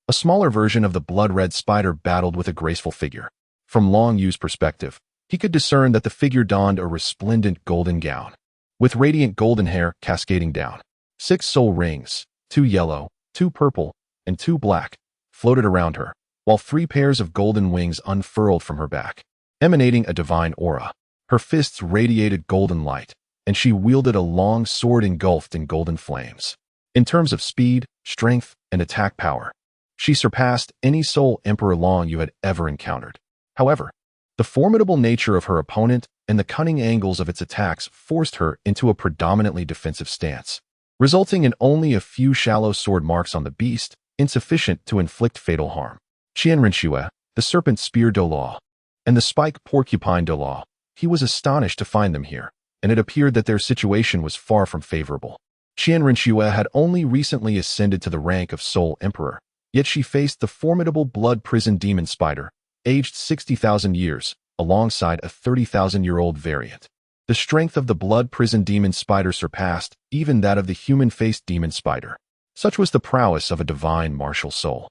a smaller version of the blood-red spider battled with a graceful figure. From Long Yu's perspective, he could discern that the figure donned a resplendent golden gown, with radiant golden hair cascading down. 6 soul rings, 2 yellow, 2 purple, and 2 black, floated around her, while 3 pairs of golden wings unfurled from her back, emanating a divine aura. Her fists radiated golden light, and she wielded a long sword engulfed in golden flames. In terms of speed, strength, and attack power, she surpassed any Soul Emperor Long Yu had ever encountered. However, the formidable nature of her opponent and the cunning angles of its attacks forced her into a predominantly defensive stance, resulting in only a few shallow sword marks on the beast, insufficient to inflict fatal harm. Qianrenshue, the serpent spear Douluo, and the spike porcupine Douluo, He was astonished to find them here, and it appeared that their situation was far from favorable. Qian Rinxue had only recently ascended to the rank of Soul Emperor, yet she faced the formidable blood prison demon spider, aged 60,000 years, alongside a 30,000-year-old variant. The strength of the blood prison demon spider surpassed even that of the human-faced demon spider. Such was the prowess of a divine martial soul,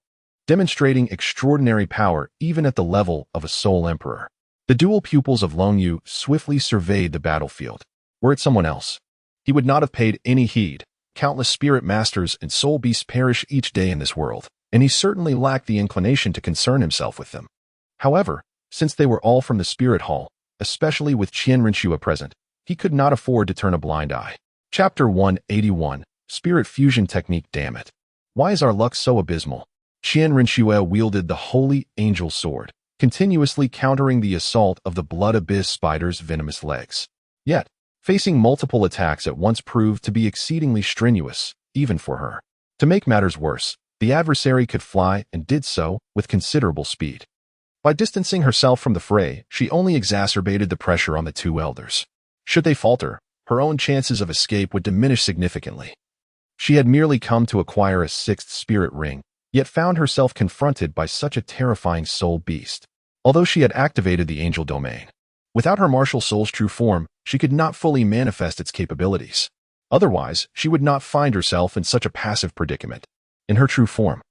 demonstrating extraordinary power even at the level of a soul emperor. The dual pupils of Longyu swiftly surveyed the battlefield. Were it someone else, he would not have paid any heed. Countless spirit masters and soul beasts perish each day in this world, and he certainly lacked the inclination to concern himself with them. However, since they were all from the spirit hall, especially with Qian Rinxue present, he could not afford to turn a blind eye. Chapter 181, Spirit Fusion Technique. Damn it. Why is our luck so abysmal? Qian Rinxue wielded the Holy Angel Sword, continuously countering the assault of the Blood Abyss Spider's venomous legs. Yet, facing multiple attacks at once proved to be exceedingly strenuous, even for her. To make matters worse, the adversary could fly and did so with considerable speed. By distancing herself from the fray, she only exacerbated the pressure on the two elders. Should they falter, her own chances of escape would diminish significantly. She had merely come to acquire a sixth spirit ring, yet found herself confronted by such a terrifying soul beast. Although she had activated the angel domain, without her martial soul's true form, she could not fully manifest its capabilities. Otherwise, she would not find herself in such a passive predicament. In her true form,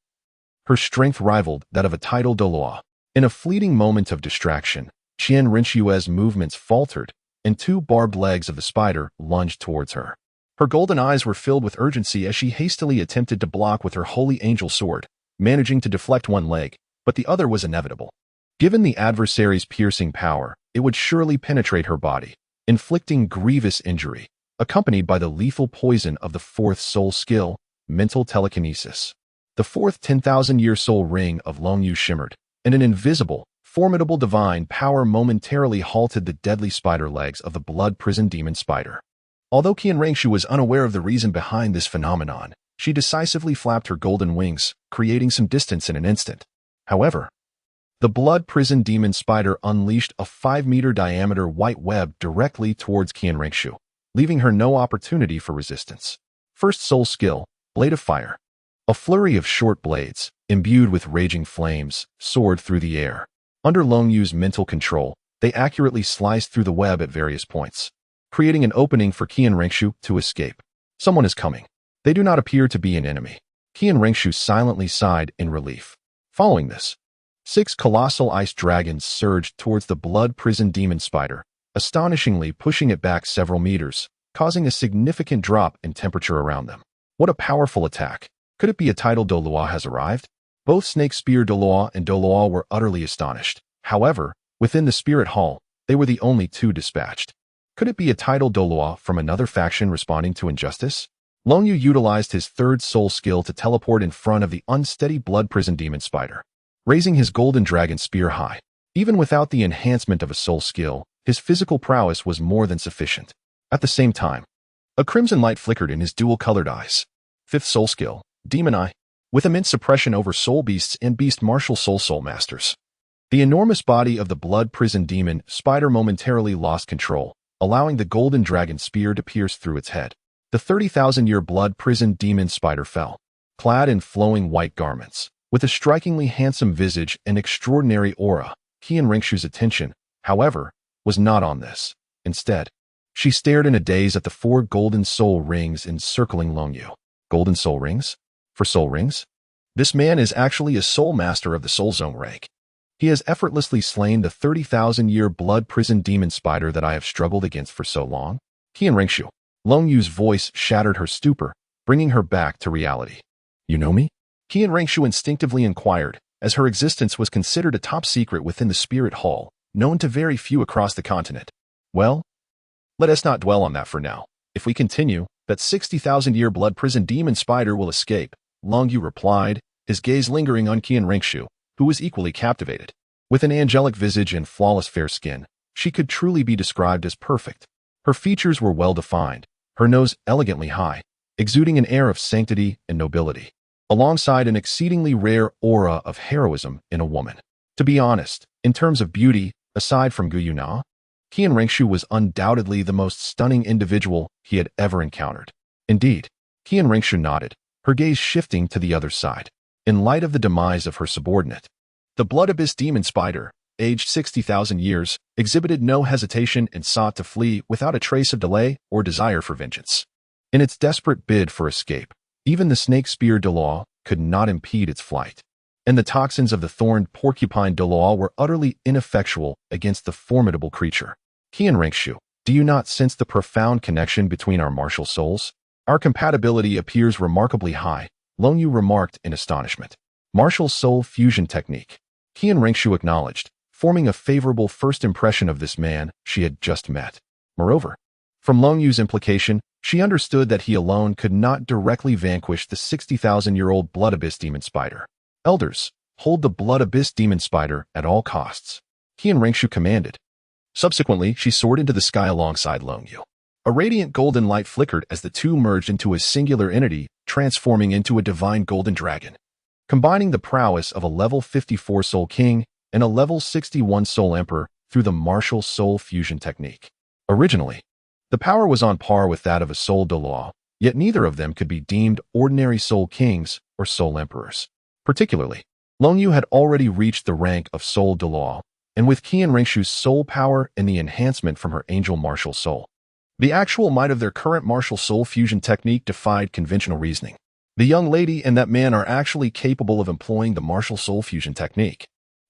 her strength rivaled that of a tidal Douluo. In a fleeting moment of distraction, Qian Rinxue's movements faltered, and two barbed legs of the spider lunged towards her. Her golden eyes were filled with urgency as she hastily attempted to block with her holy angel sword, managing to deflect one leg, but the other was inevitable. Given the adversary's piercing power, it would surely penetrate her body, inflicting grievous injury, accompanied by the lethal poison of the fourth soul skill, mental telekinesis. The fourth 10,000-year soul ring of Longyu shimmered, and an invisible, formidable divine power momentarily halted the deadly spider legs of the blood prison demon spider. Although Qian Rinxue was unaware of the reason behind this phenomenon, she decisively flapped her golden wings, creating some distance in an instant. However, the blood prison demon spider unleashed a 5-meter diameter white web directly towards Qian Rinxue, leaving her no opportunity for resistance. First soul skill, Blade of Fire. A flurry of short blades, imbued with raging flames, soared through the air. Under Longyu's mental control, they accurately sliced through the web at various points, creating an opening for Qian Rinxue to escape. Someone is coming. They do not appear to be an enemy. Qian Rinxue silently sighed in relief. Following this, 6 colossal ice dragons surged towards the blood prison demon spider, astonishingly pushing it back several meters, causing a significant drop in temperature around them. What a powerful attack! Could it be a tidal Douluo has arrived? Both Snake Spear Douluo and Douluo were utterly astonished. However, within the spirit hall, they were the only two dispatched. Could it be a tidal Douluo from another faction responding to injustice? Longyu utilized his third soul skill to teleport in front of the unsteady blood prison demon spider, raising his golden dragon spear high. Even without the enhancement of a soul skill, his physical prowess was more than sufficient. At the same time, a crimson light flickered in his dual-colored eyes. Fifth soul skill, Demon Eye, with immense suppression over soul beasts and beast martial soul masters. The enormous body of the blood prison demon spider momentarily lost control, allowing the golden dragon spear to pierce through its head. The 30,000-year blood prison demon spider fell, clad in flowing white garments, with a strikingly handsome visage and extraordinary aura. Qian Rinxue's attention, however, was not on this. Instead, she stared in a daze at the 4 golden soul rings encircling Longyu. Golden soul rings? For soul rings? This man is actually a soul master of the soul zone rank. He has effortlessly slain the 30,000-year blood prison demon spider that I have struggled against for so long. Qian Rinxue. Longyu's voice shattered her stupor, bringing her back to reality. You know me? Qian Rinxue instinctively inquired, as her existence was considered a top secret within the spirit hall, known to very few across the continent. Well, let us not dwell on that for now. If we continue, that 60,000-year blood prison demon spider will escape, Longyu replied, his gaze lingering on Qian Rinxue, who was equally captivated. With an angelic visage and flawless fair skin, she could truly be described as perfect. Her features were well-defined, her nose elegantly high, exuding an air of sanctity and nobility, alongside an exceedingly rare aura of heroism in a woman. To be honest, in terms of beauty, aside from Yuntao, Qian Rengshu was undoubtedly the most stunning individual he had ever encountered. Indeed, Qian Rengshu nodded, her gaze shifting to the other side. In light of the demise of her subordinate, the Blood Abyss demon spider, aged 60,000 years, exhibited no hesitation and sought to flee without a trace of delay or desire for vengeance. In its desperate bid for escape, even the snake spear Douluo could not impede its flight, and the toxins of the thorned porcupine Douluo were utterly ineffectual against the formidable creature. Qian Rengshu, do you not sense the profound connection between our martial souls? Our compatibility appears remarkably high, Longyu remarked in astonishment. Martial soul fusion technique. Qian Rengshu acknowledged, forming a favorable first impression of this man she had just met. Moreover, from Longyu's implication, she understood that he alone could not directly vanquish the 60,000-year-old Blood Abyss demon spider. Elders, hold the Blood Abyss demon spider at all costs, Qian Rengshu commanded. Subsequently, she soared into the sky alongside Longyu. A radiant golden light flickered as the two merged into a singular entity, transforming into a divine golden dragon. Combining the prowess of a level 54 soul king and a level 61 soul emperor through the martial soul fusion technique. Originally, the power was on par with that of a soul Douluo, yet neither of them could be deemed ordinary soul kings or soul emperors. Particularly, Longyu had already reached the rank of soul Douluo, and with Qian Rengshu's soul power and the enhancement from her angel martial soul, the actual might of their current martial soul fusion technique defied conventional reasoning. The young lady and that man are actually capable of employing the martial soul fusion technique.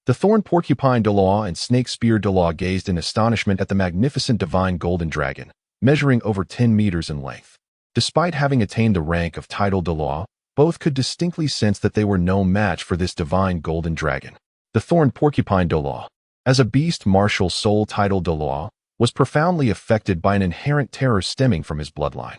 The thorn porcupine Douluo and snake spear Douluo gazed in astonishment at the magnificent divine golden dragon, measuring over 10 meters in length. Despite having attained the rank of title Douluo, both could distinctly sense that they were no match for this divine golden dragon. The thorn porcupine Douluo, as a beast martial soul title Douluo, was profoundly affected by an inherent terror stemming from his bloodline.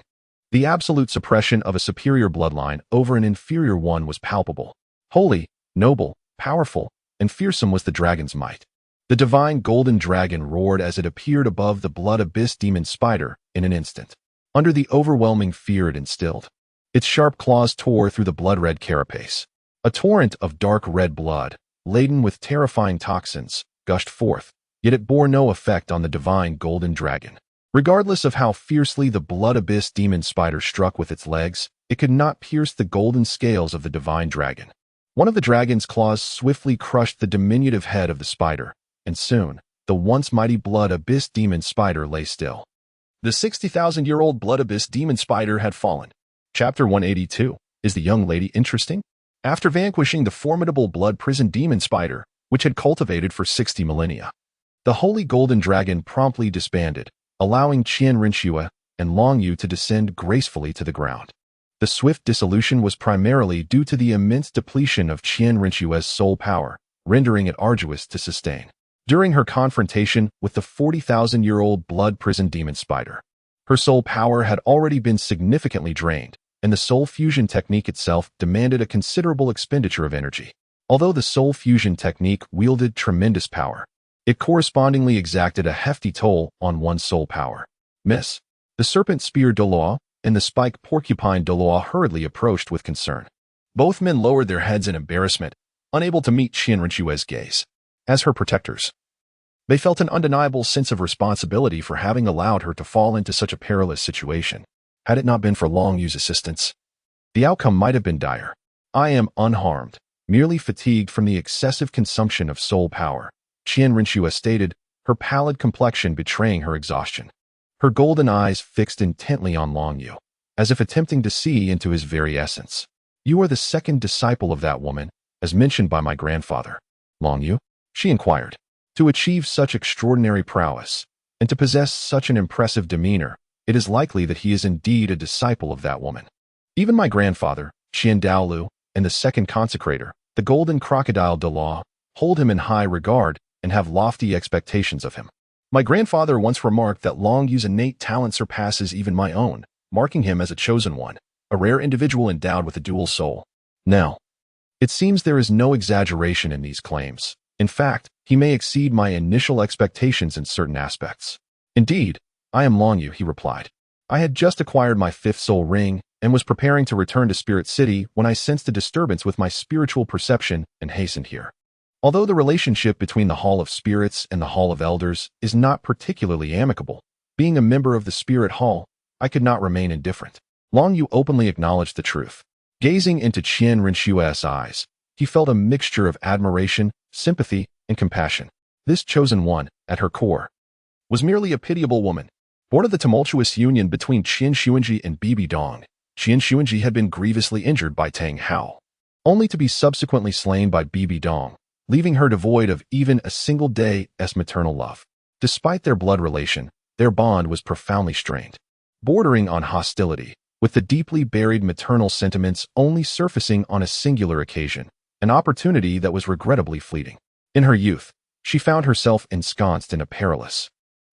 The absolute suppression of a superior bloodline over an inferior one was palpable. Holy, noble, powerful, and fearsome was the dragon's might. The divine golden dragon roared as it appeared above the Blood Abyss demon spider in an instant. Under the overwhelming fear it instilled, its sharp claws tore through the blood-red carapace. A torrent of dark red blood, laden with terrifying toxins, gushed forth, yet it bore no effect on the divine golden dragon. Regardless of how fiercely the Blood Abyss demon spider struck with its legs, it could not pierce the golden scales of the divine dragon. One of the dragon's claws swiftly crushed the diminutive head of the spider, and soon, the once mighty Blood Abyss demon spider lay still. The 60,000-year-old Blood Abyss demon spider had fallen. Chapter 182. Is the young lady interesting? After vanquishing the formidable blood prison demon spider, which had cultivated for 60 millennia, the holy golden dragon promptly disbanded, allowing Qian Rengshu and Longyu to descend gracefully to the ground. The swift dissolution was primarily due to the immense depletion of Qian Renshu's soul power, rendering it arduous to sustain. During her confrontation with the 40,000-year-old blood prison demon spider, her soul power had already been significantly drained, and the soul fusion technique itself demanded a considerable expenditure of energy. Although the soul fusion technique wielded tremendous power, it correspondingly exacted a hefty toll on one's soul power. Miss, the serpent spear Douluo and the spike porcupine Douluo hurriedly approached with concern. Both men lowered their heads in embarrassment, unable to meet Qian Renshu's gaze. As her protectors, they felt an undeniable sense of responsibility for having allowed her to fall into such a perilous situation. Had it not been for Longyu's assistance, the outcome might have been dire. I am unharmed, merely fatigued from the excessive consumption of soul power, Qian Renshu stated, her pallid complexion betraying her exhaustion. Her golden eyes fixed intently on Longyu, as if attempting to see into his very essence. You are the second disciple of that woman, as mentioned by my grandfather. Longyu? She inquired. To achieve such extraordinary prowess, and to possess such an impressive demeanor, it is likely that he is indeed a disciple of that woman. Even my grandfather, Xiandaolu, and the second consecrator, the golden crocodile Douluo, hold him in high regard and have lofty expectations of him. My grandfather once remarked that Longyu's innate talent surpasses even my own, marking him as a chosen one, a rare individual endowed with a dual soul. Now, it seems there is no exaggeration in these claims. In fact, he may exceed my initial expectations in certain aspects. Indeed, I am Longyu, he replied. I had just acquired my 5th soul ring and was preparing to return to Spirit City when I sensed a disturbance with my spiritual perception and hastened here. Although the relationship between the Hall of Spirits and the Hall of Elders is not particularly amicable, being a member of the Spirit Hall, I could not remain indifferent. Long Yu openly acknowledged the truth. Gazing into Qian Renshua's eyes, he felt a mixture of admiration, sympathy, and compassion. This chosen one, at her core, was merely a pitiable woman. Born of the tumultuous union between Qian Xuanji and Bibi Dong, Qian Xuanji had been grievously injured by Tang Hao, only to be subsequently slain by Bibi Dong, leaving her devoid of even a single day's maternal love. Despite their blood relation, their bond was profoundly strained, bordering on hostility, with the deeply buried maternal sentiments only surfacing on a singular occasion, an opportunity that was regrettably fleeting. In her youth, she found herself ensconced in a perilous,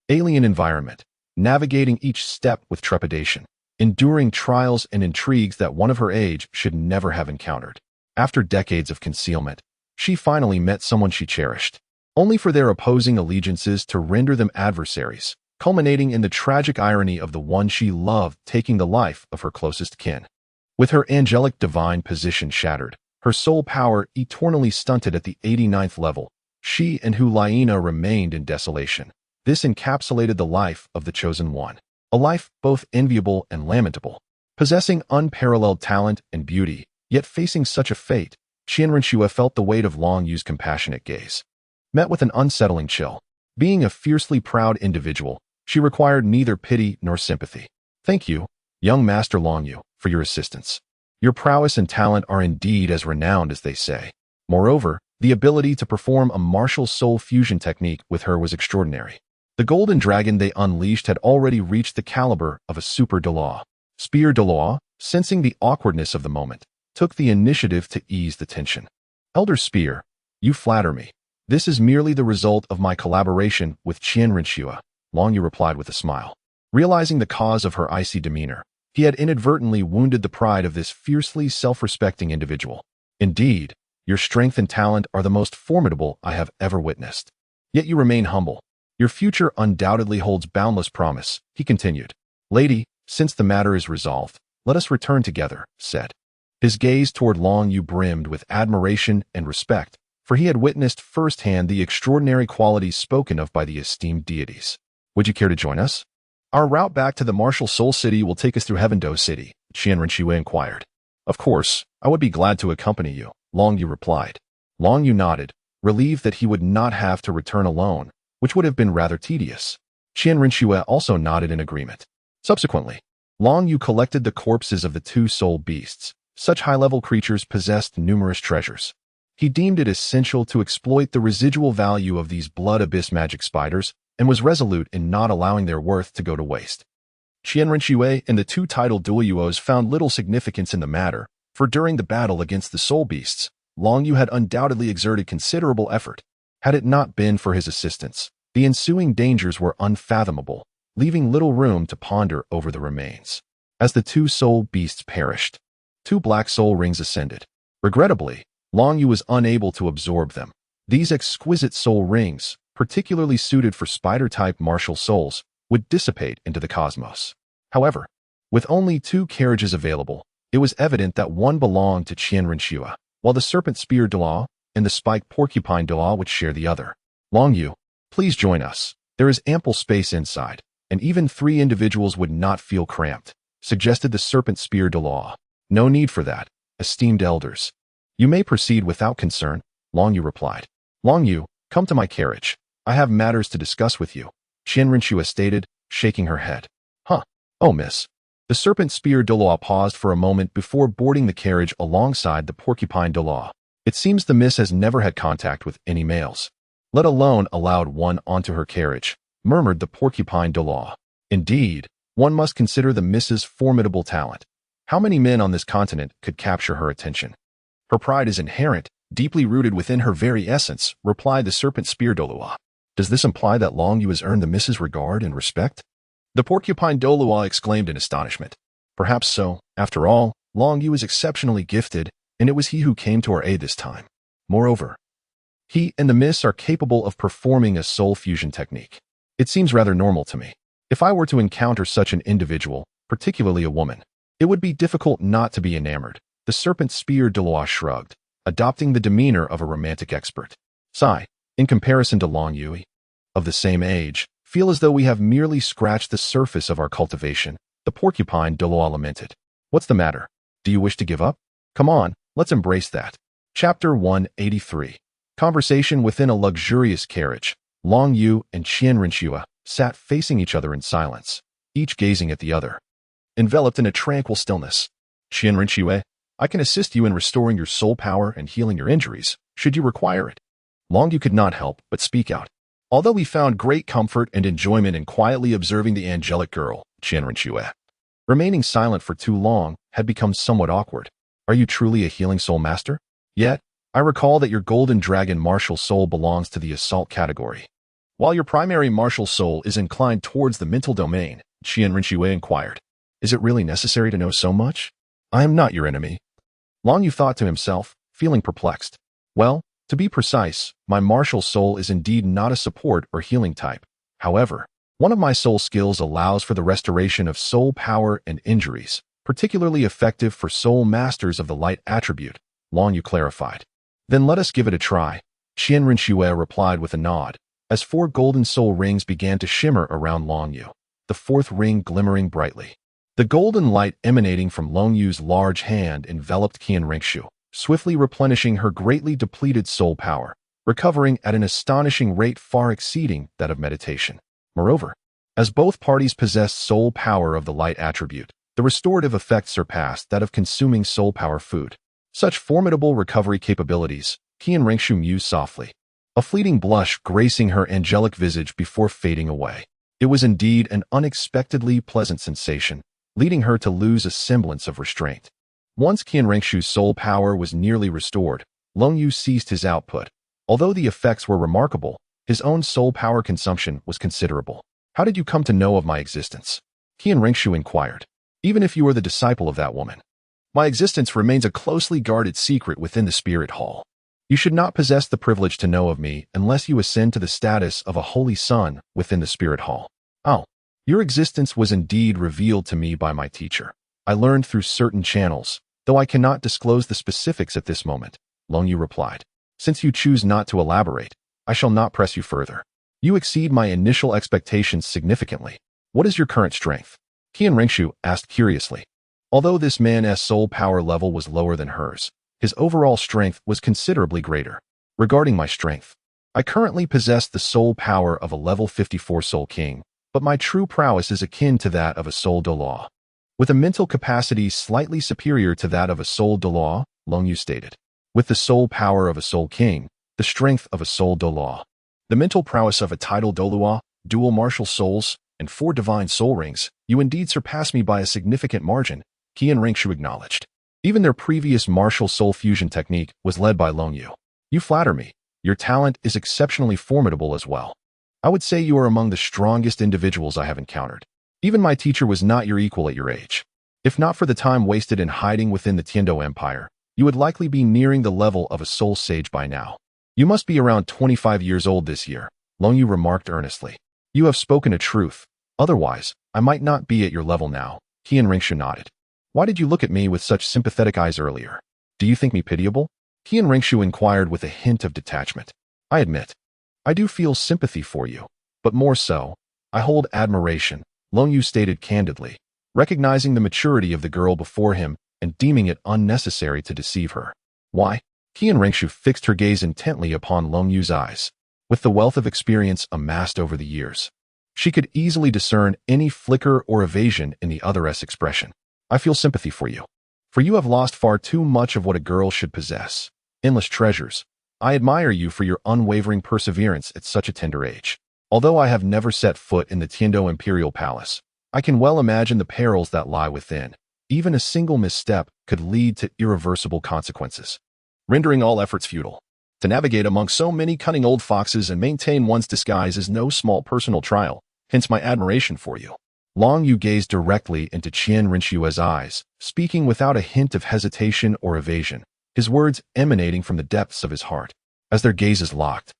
alien environment, navigating each step with trepidation, enduring trials and intrigues that one of her age should never have encountered. After decades of concealment, she finally met someone she cherished, only for their opposing allegiances to render them adversaries, culminating in the tragic irony of the one she loved taking the life of her closest kin. With her angelic divine position shattered, her soul power eternally stunted at the 89th level, she and Hulayina remained in desolation. This encapsulated the life of the Chosen One, a life both enviable and lamentable. Possessing unparalleled talent and beauty, yet facing such a fate, Qian Renshua felt the weight of Long Yu's compassionate gaze. Met with an unsettling chill. Being a fiercely proud individual, she required neither pity nor sympathy. Thank you, young Master Long Yu, for your assistance. Your prowess and talent are indeed as renowned as they say. Moreover, the ability to perform a martial soul fusion technique with her was extraordinary. The golden dragon they unleashed had already reached the caliber of a super Douluo. Spear Douluo, sensing the awkwardness of the moment, took the initiative to ease the tension. Elder Spear, you flatter me. This is merely the result of my collaboration with Qian Renshua, Long Yu replied with a smile. Realizing the cause of her icy demeanor, he had inadvertently wounded the pride of this fiercely self-respecting individual. Indeed, your strength and talent are the most formidable I have ever witnessed. Yet you remain humble. Your future undoubtedly holds boundless promise, he continued. Lady, since the matter is resolved, let us return together, said. His gaze toward Long Yu brimmed with admiration and respect, for he had witnessed firsthand the extraordinary qualities spoken of by the esteemed deities. Would you care to join us? Our route back to the martial soul city will take us through Heavendo City, Qian Renshua inquired. Of course, I would be glad to accompany you, Long Yu replied. Long Yu nodded, relieved that he would not have to return alone, which would have been rather tedious. Qian Renshua also nodded in agreement. Subsequently, Long Yu collected the corpses of the two soul beasts. Such high-level creatures possessed numerous treasures. He deemed it essential to exploit the residual value of these blood abyss magic spiders and was resolute in not allowing their worth to go to waste. Qian Renshua and the two titled Douluos found little significance in the matter, for during the battle against the soul beasts, Long Yu had undoubtedly exerted considerable effort. Had it not been for his assistance, the ensuing dangers were unfathomable, leaving little room to ponder over the remains. As the two soul beasts perished, two black soul rings ascended. Regrettably, Long Yu was unable to absorb them. These exquisite soul rings, particularly suited for spider-type martial souls, would dissipate into the cosmos. However, with only two carriages available, it was evident that one belonged to Qian Renshua, while the serpent spear Douluo and the spiked porcupine Douluo would share the other. Long Yu, please join us. There is ample space inside, and even 3 individuals would not feel cramped, suggested the serpent spear Douluo. No need for that, esteemed elders. You may proceed without concern, Long Yu replied. Long Yu, come to my carriage. I have matters to discuss with you, Qian Renshua stated, shaking her head. Huh. Oh, miss. The serpent spear Douluo paused for a moment before boarding the carriage alongside the porcupine Douluo. It seems the miss has never had contact with any males, let alone allowed one onto her carriage, murmured the porcupine Douluo. Indeed, one must consider the miss's formidable talent. How many men on this continent could capture her attention? Her pride is inherent, deeply rooted within her very essence, replied the serpent spear Douluo. Does this imply that Long Yu has earned the miss's regard and respect? The porcupine Douluo exclaimed in astonishment. Perhaps so. After all, Long Yu is exceptionally gifted, and it was he who came to our aid this time. Moreover, he and the miss are capable of performing a soul fusion technique. It seems rather normal to me. If I were to encounter such an individual, particularly a woman, it would be difficult not to be enamored. The serpent spear Douluo shrugged, adopting the demeanor of a romantic expert. Sigh. In comparison to Long Yui, of the same age, feel as though we have merely scratched the surface of our cultivation, the porcupine Douluo lamented. What's the matter? Do you wish to give up? Come on, let's embrace that. Chapter 183. Conversation within a luxurious carriage. Long Yu and Qian Rinxue sat facing each other in silence, each gazing at the other, enveloped in a tranquil stillness. Qian Rinxue, I can assist you in restoring your soul power and healing your injuries, should you require it. Long Yu could not help but speak out. Although he found great comfort and enjoyment in quietly observing the angelic girl, Qian Rinxue, remaining silent for too long had become somewhat awkward. Are you truly a healing soul master? Yet, I recall that your Golden Dragon martial soul belongs to the assault category, while your primary martial soul is inclined towards the mental domain, Qian Rinxue inquired. Is it really necessary to know so much? I am not your enemy. Long Yu thought to himself, feeling perplexed. Well, to be precise, my martial soul is indeed not a support or healing type. However, one of my soul skills allows for the restoration of soul power and injuries, particularly effective for soul masters of the light attribute, Long Yu clarified. Then let us give it a try, Qian Rinxue replied with a nod, as 4 golden soul rings began to shimmer around Long Yu, the 4th ring glimmering brightly. The golden light emanating from Long Yu's large hand enveloped Qian Rinxue, swiftly replenishing her greatly depleted soul power, recovering at an astonishing rate far exceeding that of meditation. Moreover, as both parties possessed soul power of the light attribute, the restorative effect surpassed that of consuming soul power food. Such formidable recovery capabilities, Qian Rinxue mused softly, a fleeting blush gracing her angelic visage before fading away. It was indeed an unexpectedly pleasant sensation, leading her to lose a semblance of restraint. Once Qian Rinxue's soul power was nearly restored, Long Yu ceased his output. Although the effects were remarkable, his own soul power consumption was considerable. How did you come to know of my existence? Qian Rinxue inquired. Even if you are the disciple of that woman, my existence remains a closely guarded secret within the spirit hall. You should not possess the privilege to know of me unless you ascend to the status of a holy son within the spirit hall. Oh, your existence was indeed revealed to me by my teacher. I learned through certain channels, though I cannot disclose the specifics at this moment, Long Yu replied. Since you choose not to elaborate, I shall not press you further. You exceed my initial expectations significantly. What is your current strength? Qian Rinxue asked curiously. Although this man's soul power level was lower than hers, his overall strength was considerably greater. Regarding my strength, I currently possess the soul power of a level 54 Soul King, but my true prowess is akin to that of a Soul Douluo, with a mental capacity slightly superior to that of a Soul Douluo, Long Yu stated. With the soul power of a Soul King, the strength of a Soul Douluo, the mental prowess of a tidal Douluo, dual martial souls, and 4 divine soul rings, you indeed surpass me by a significant margin, Qian Rinxue acknowledged. Even their previous martial soul fusion technique was led by Long Yu. You flatter me. Your talent is exceptionally formidable as well. I would say you are among the strongest individuals I have encountered. Even my teacher was not your equal at your age. If not for the time wasted in hiding within the Tiando Empire, you would likely be nearing the level of a soul sage by now. You must be around 25 years old this year, Long Yu remarked earnestly. You have spoken a truth. Otherwise, I might not be at your level now, Qian Rinxue nodded. Why did you look at me with such sympathetic eyes earlier? Do you think me pitiable? Qian Rinxue inquired with a hint of detachment. I admit, I do feel sympathy for you, but more so, I hold admiration, Long Yu stated candidly, recognizing the maturity of the girl before him and deeming it unnecessary to deceive her. Why? Qian Rinxue fixed her gaze intently upon Long Yu's eyes. With the wealth of experience amassed over the years, she could easily discern any flicker or evasion in the other's expression. I feel sympathy for you have lost far too much of what a girl should possess. Endless treasures. I admire you for your unwavering perseverance at such a tender age. Although I have never set foot in the Tiando Imperial Palace, I can well imagine the perils that lie within. Even a single misstep could lead to irreversible consequences, rendering all efforts futile. To navigate among so many cunning old foxes and maintain one's disguise is no small personal trial, hence my admiration for you. Long Yu gazed directly into Qian Rinxue's eyes, speaking without a hint of hesitation or evasion, his words emanating from the depths of his heart. As their gazes locked,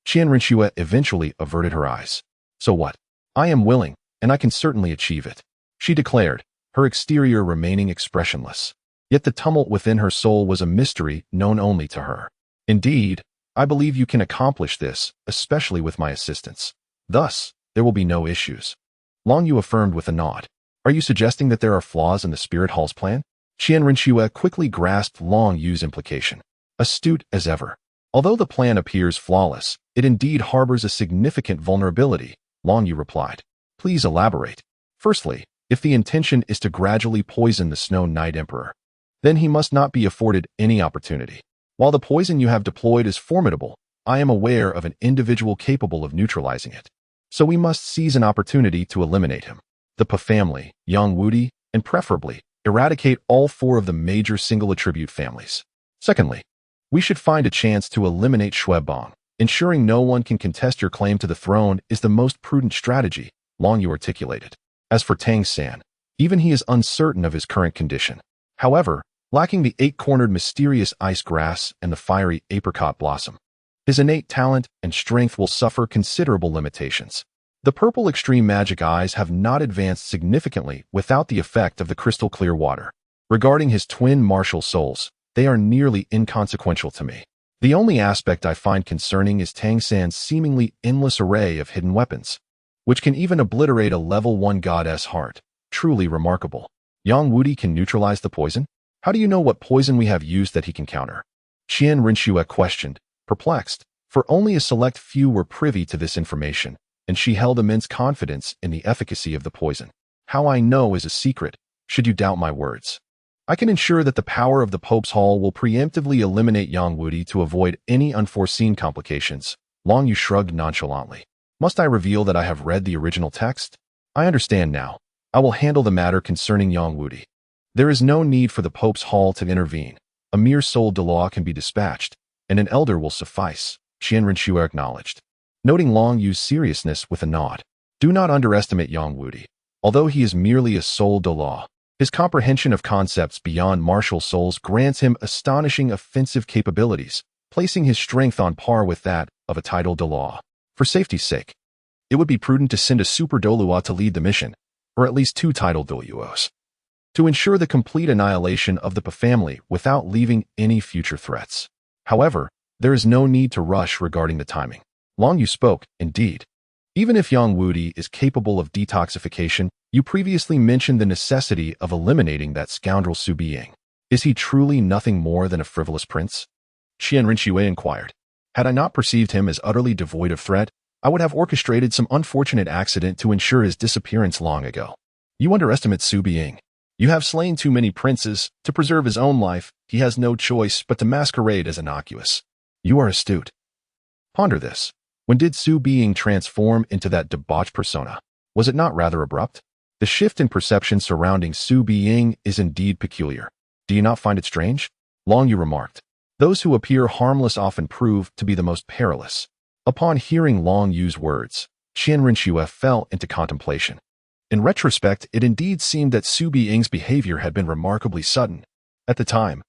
Qian Rinxue eventually averted her eyes. So what? I am willing, and I can certainly achieve it, she declared, her exterior remaining expressionless. Yet the tumult within her soul was a mystery known only to her. Indeed, I believe you can accomplish this, especially with my assistance. Thus, there will be no issues. Long Yu affirmed with a nod. Are you suggesting that there are flaws in the Spirit Hall's plan? Qian Rinxue quickly grasped Long Yu's implication. Astute as ever. Although the plan appears flawless, it indeed harbors a significant vulnerability, Long Yu replied. Please elaborate. Firstly, if the intention is to gradually poison the Snow Knight Emperor, then he must not be afforded any opportunity. While the poison you have deployed is formidable, I am aware of an individual capable of neutralizing it. So we must seize an opportunity to eliminate him. The Pa family, Yang Wudi, and preferably, eradicate all 4 of the major single-attribute families. Secondly, we should find a chance to eliminate Xuebang. Ensuring no one can contest your claim to the throne is the most prudent strategy, Long Yu articulated. As for Tang San, even he is uncertain of his current condition. However, lacking the 8-cornered mysterious ice grass and the fiery apricot blossom, his innate talent and strength will suffer considerable limitations. The purple extreme magic eyes have not advanced significantly without the effect of the crystal clear water. Regarding his twin martial souls, they are nearly inconsequential to me. The only aspect I find concerning is Tang San's seemingly endless array of hidden weapons, which can even obliterate a level 1 goddess heart. Truly remarkable. Yang Wudi can neutralize the poison? How do you know what poison we have used that he can counter? Qian Rinxue questioned, perplexed, for only a select few were privy to this information, and she held immense confidence in the efficacy of the poison. How I know is a secret, should you doubt my words. I can ensure that the power of the Pope's Hall will preemptively eliminate Yang Wudi to avoid any unforeseen complications. Long Yu shrugged nonchalantly. Must I reveal that I have read the original text? I understand now. I will handle the matter concerning Yang Wudi. There is no need for the Pope's Hall to intervene. A mere soul de law can be dispatched, and an elder will suffice, Qian Rinxue acknowledged, noting Long Yu's seriousness with a nod. Do not underestimate Yang Wudi. Although he is merely a soul de law, his comprehension of concepts beyond martial souls grants him astonishing offensive capabilities, placing his strength on par with that of a title de law. For safety's sake, it would be prudent to send a super Douluo to lead the mission, or at least 2 title Douluos, to ensure the complete annihilation of the Pa family without leaving any future threats. However, there is no need to rush regarding the timing. Long Yu spoke, indeed. Even if Yang Wudi is capable of detoxification, you previously mentioned the necessity of eliminating that scoundrel Su Biying. Is he truly nothing more than a frivolous prince? Qian Rinxue inquired. Had I not perceived him as utterly devoid of threat, I would have orchestrated some unfortunate accident to ensure his disappearance long ago. You underestimate Su Biying. You have slain too many princes. To preserve his own life, he has no choice but to masquerade as innocuous. You are astute. Ponder this. When did Su Biying transform into that debauched persona? Was it not rather abrupt? The shift in perception surrounding Su Biying is indeed peculiar. Do you not find it strange? Long Yu remarked. Those who appear harmless often prove to be the most perilous. Upon hearing Long Yu's words, Qian Rinxue fell into contemplation. In retrospect, it indeed seemed that Su Biying's behavior had been remarkably sudden. At the time,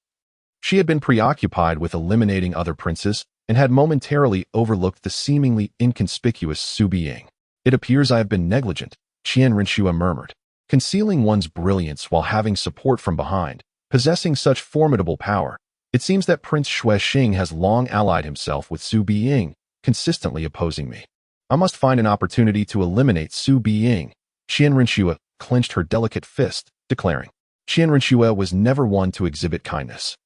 she had been preoccupied with eliminating other princes and had momentarily overlooked the seemingly inconspicuous Su Biying. It appears I have been negligent, Qian Rinxue murmured. Concealing one's brilliance while having support from behind, possessing such formidable power, it seems that Prince Xuexing has long allied himself with Su Biying, consistently opposing me. I must find an opportunity to eliminate Su Biying. Qian Rinxue clenched her delicate fist, declaring. Qian Rinxue was never one to exhibit kindness.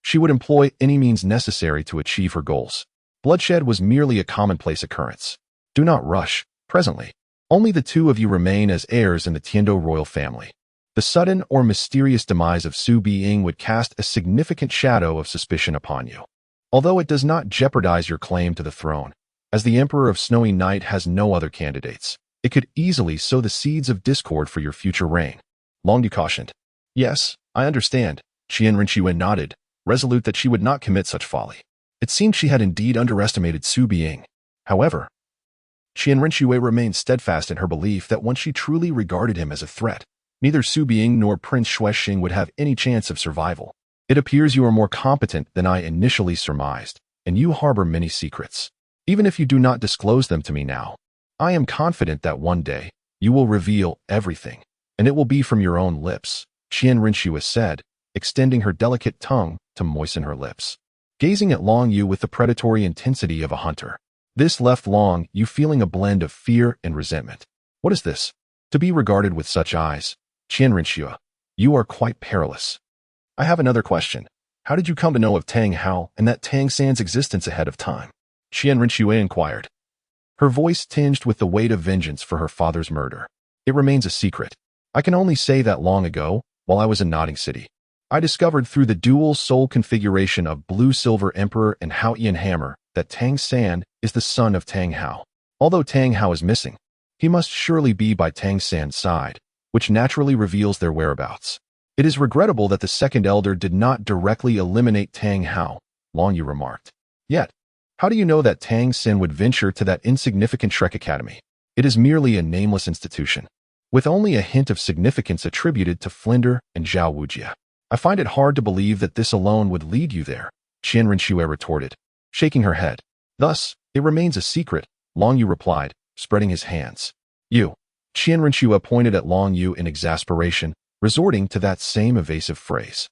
She would employ any means necessary to achieve her goals. Bloodshed was merely a commonplace occurrence. Do not rush. Presently, only the 2 of you remain as heirs in the Tiando royal family. The sudden or mysterious demise of Su Biying would cast a significant shadow of suspicion upon you. Although it does not jeopardize your claim to the throne, as the Emperor of Snowy Night has no other candidates, it could easily sow the seeds of discord for your future reign. Long Yu cautioned. Yes, I understand. Qian Rinxue nodded, resolute that she would not commit such folly. It seemed she had indeed underestimated Su Biying. However, Qian Rinxue remained steadfast in her belief that once she truly regarded him as a threat, neither Su Biying nor Prince Xuexing would have any chance of survival. It appears you are more competent than I initially surmised, and you harbor many secrets. Even if you do not disclose them to me now, I am confident that one day you will reveal everything, and it will be from your own lips, Qian Rinxue said, extending her delicate tongue to moisten her lips. gazing at Long Yu with the predatory intensity of a hunter. This left Long Yu feeling a blend of fear and resentment. What is this? To be regarded with such eyes? Qian Rinxue, you are quite perilous. I have another question. How did you come to know of Tang Hao and that Tang San's existence ahead of time? Qian Rinxue inquired, her voice tinged with the weight of vengeance for her father's murder. It remains a secret. I can only say that long ago, while I was in Notting City, I discovered through the dual soul configuration of Blue-Silver Emperor and Hao Ian Hammer that Tang San is the son of Tang Hao. Although Tang Hao is missing, he must surely be by Tang San's side, which naturally reveals their whereabouts. It is regrettable that the second elder did not directly eliminate Tang Hao, Long Yu remarked. Yet, how do you know that Tang San would venture to that insignificant Shrek Academy? It is merely a nameless institution, with only a hint of significance attributed to Flinder and Zhao Wujia. I find it hard to believe that this alone would lead you there, Qian Rinxue retorted, shaking her head. Thus, it remains a secret, Long Yu replied, spreading his hands. You. Qian Rinxue pointed at Long Yu in exasperation, resorting to that same evasive phrase.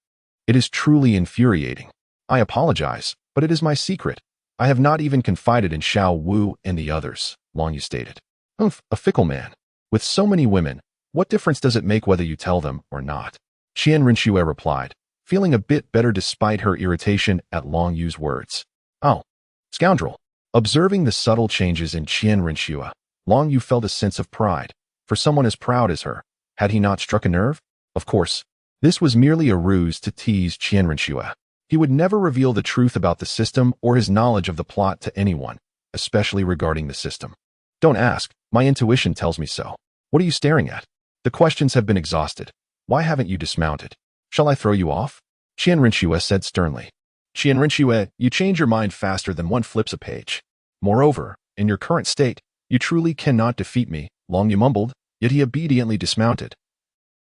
It is truly infuriating. I apologize, but it is my secret. I have not even confided in Xiao Wu and the others, Long Yu stated. A fickle man. With so many women, what difference does it make whether you tell them or not? Qian Rinxue replied, feeling a bit better despite her irritation at Long Yu's words. Oh, scoundrel. Observing the subtle changes in Qian Rinxue, Long Yu felt a sense of pride. For someone as proud as her, had he not struck a nerve? Of course, this was merely a ruse to tease Qian Rinxue. He would never reveal the truth about the system or his knowledge of the plot to anyone, especially regarding the system. Don't ask, my intuition tells me so. What are you staring at? The questions have been exhausted. Why haven't you dismounted? Shall I throw you off? Qian Rinxue said sternly. Qian Rinxue, you change your mind faster than one flips a page. Moreover, in your current state, you truly cannot defeat me, Long Yu mumbled, yet he obediently dismounted,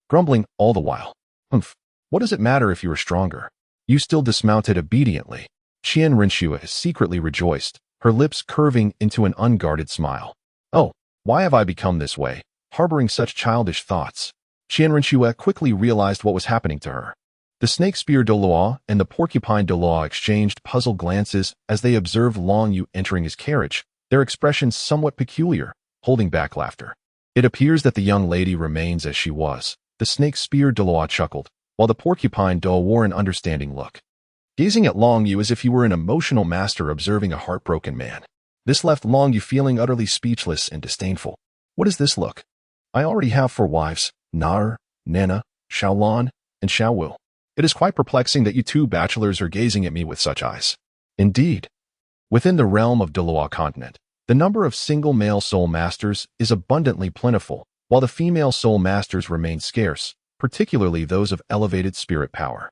grumbling all the while. What does it matter if you are stronger? You still dismounted obediently. Qian Rinxue secretly rejoiced, her lips curving into an unguarded smile. Oh, why have I become this way, harboring such childish thoughts? Qian Rinxue quickly realized what was happening to her. The snake spear Douluo and the porcupine Douluo exchanged puzzled glances as they observed Long Yu entering his carriage, their expressions somewhat peculiar, holding back laughter. It appears that the young lady remains as she was, the snake spear Douluo chuckled, while the porcupine Douluo wore an understanding look, gazing at Long Yu as if he were an emotional master observing a heartbroken man. This left Long Yu feeling utterly speechless and disdainful. What is this look? I already have 4 wives, Nar, Nana, Xiaolan, and Xiaowu. It is quite perplexing that you 2 bachelors are gazing at me with such eyes. Indeed. Within the realm of Douluo Continent, the number of single male soul masters is abundantly plentiful, while the female soul masters remain scarce, particularly those of elevated spirit power.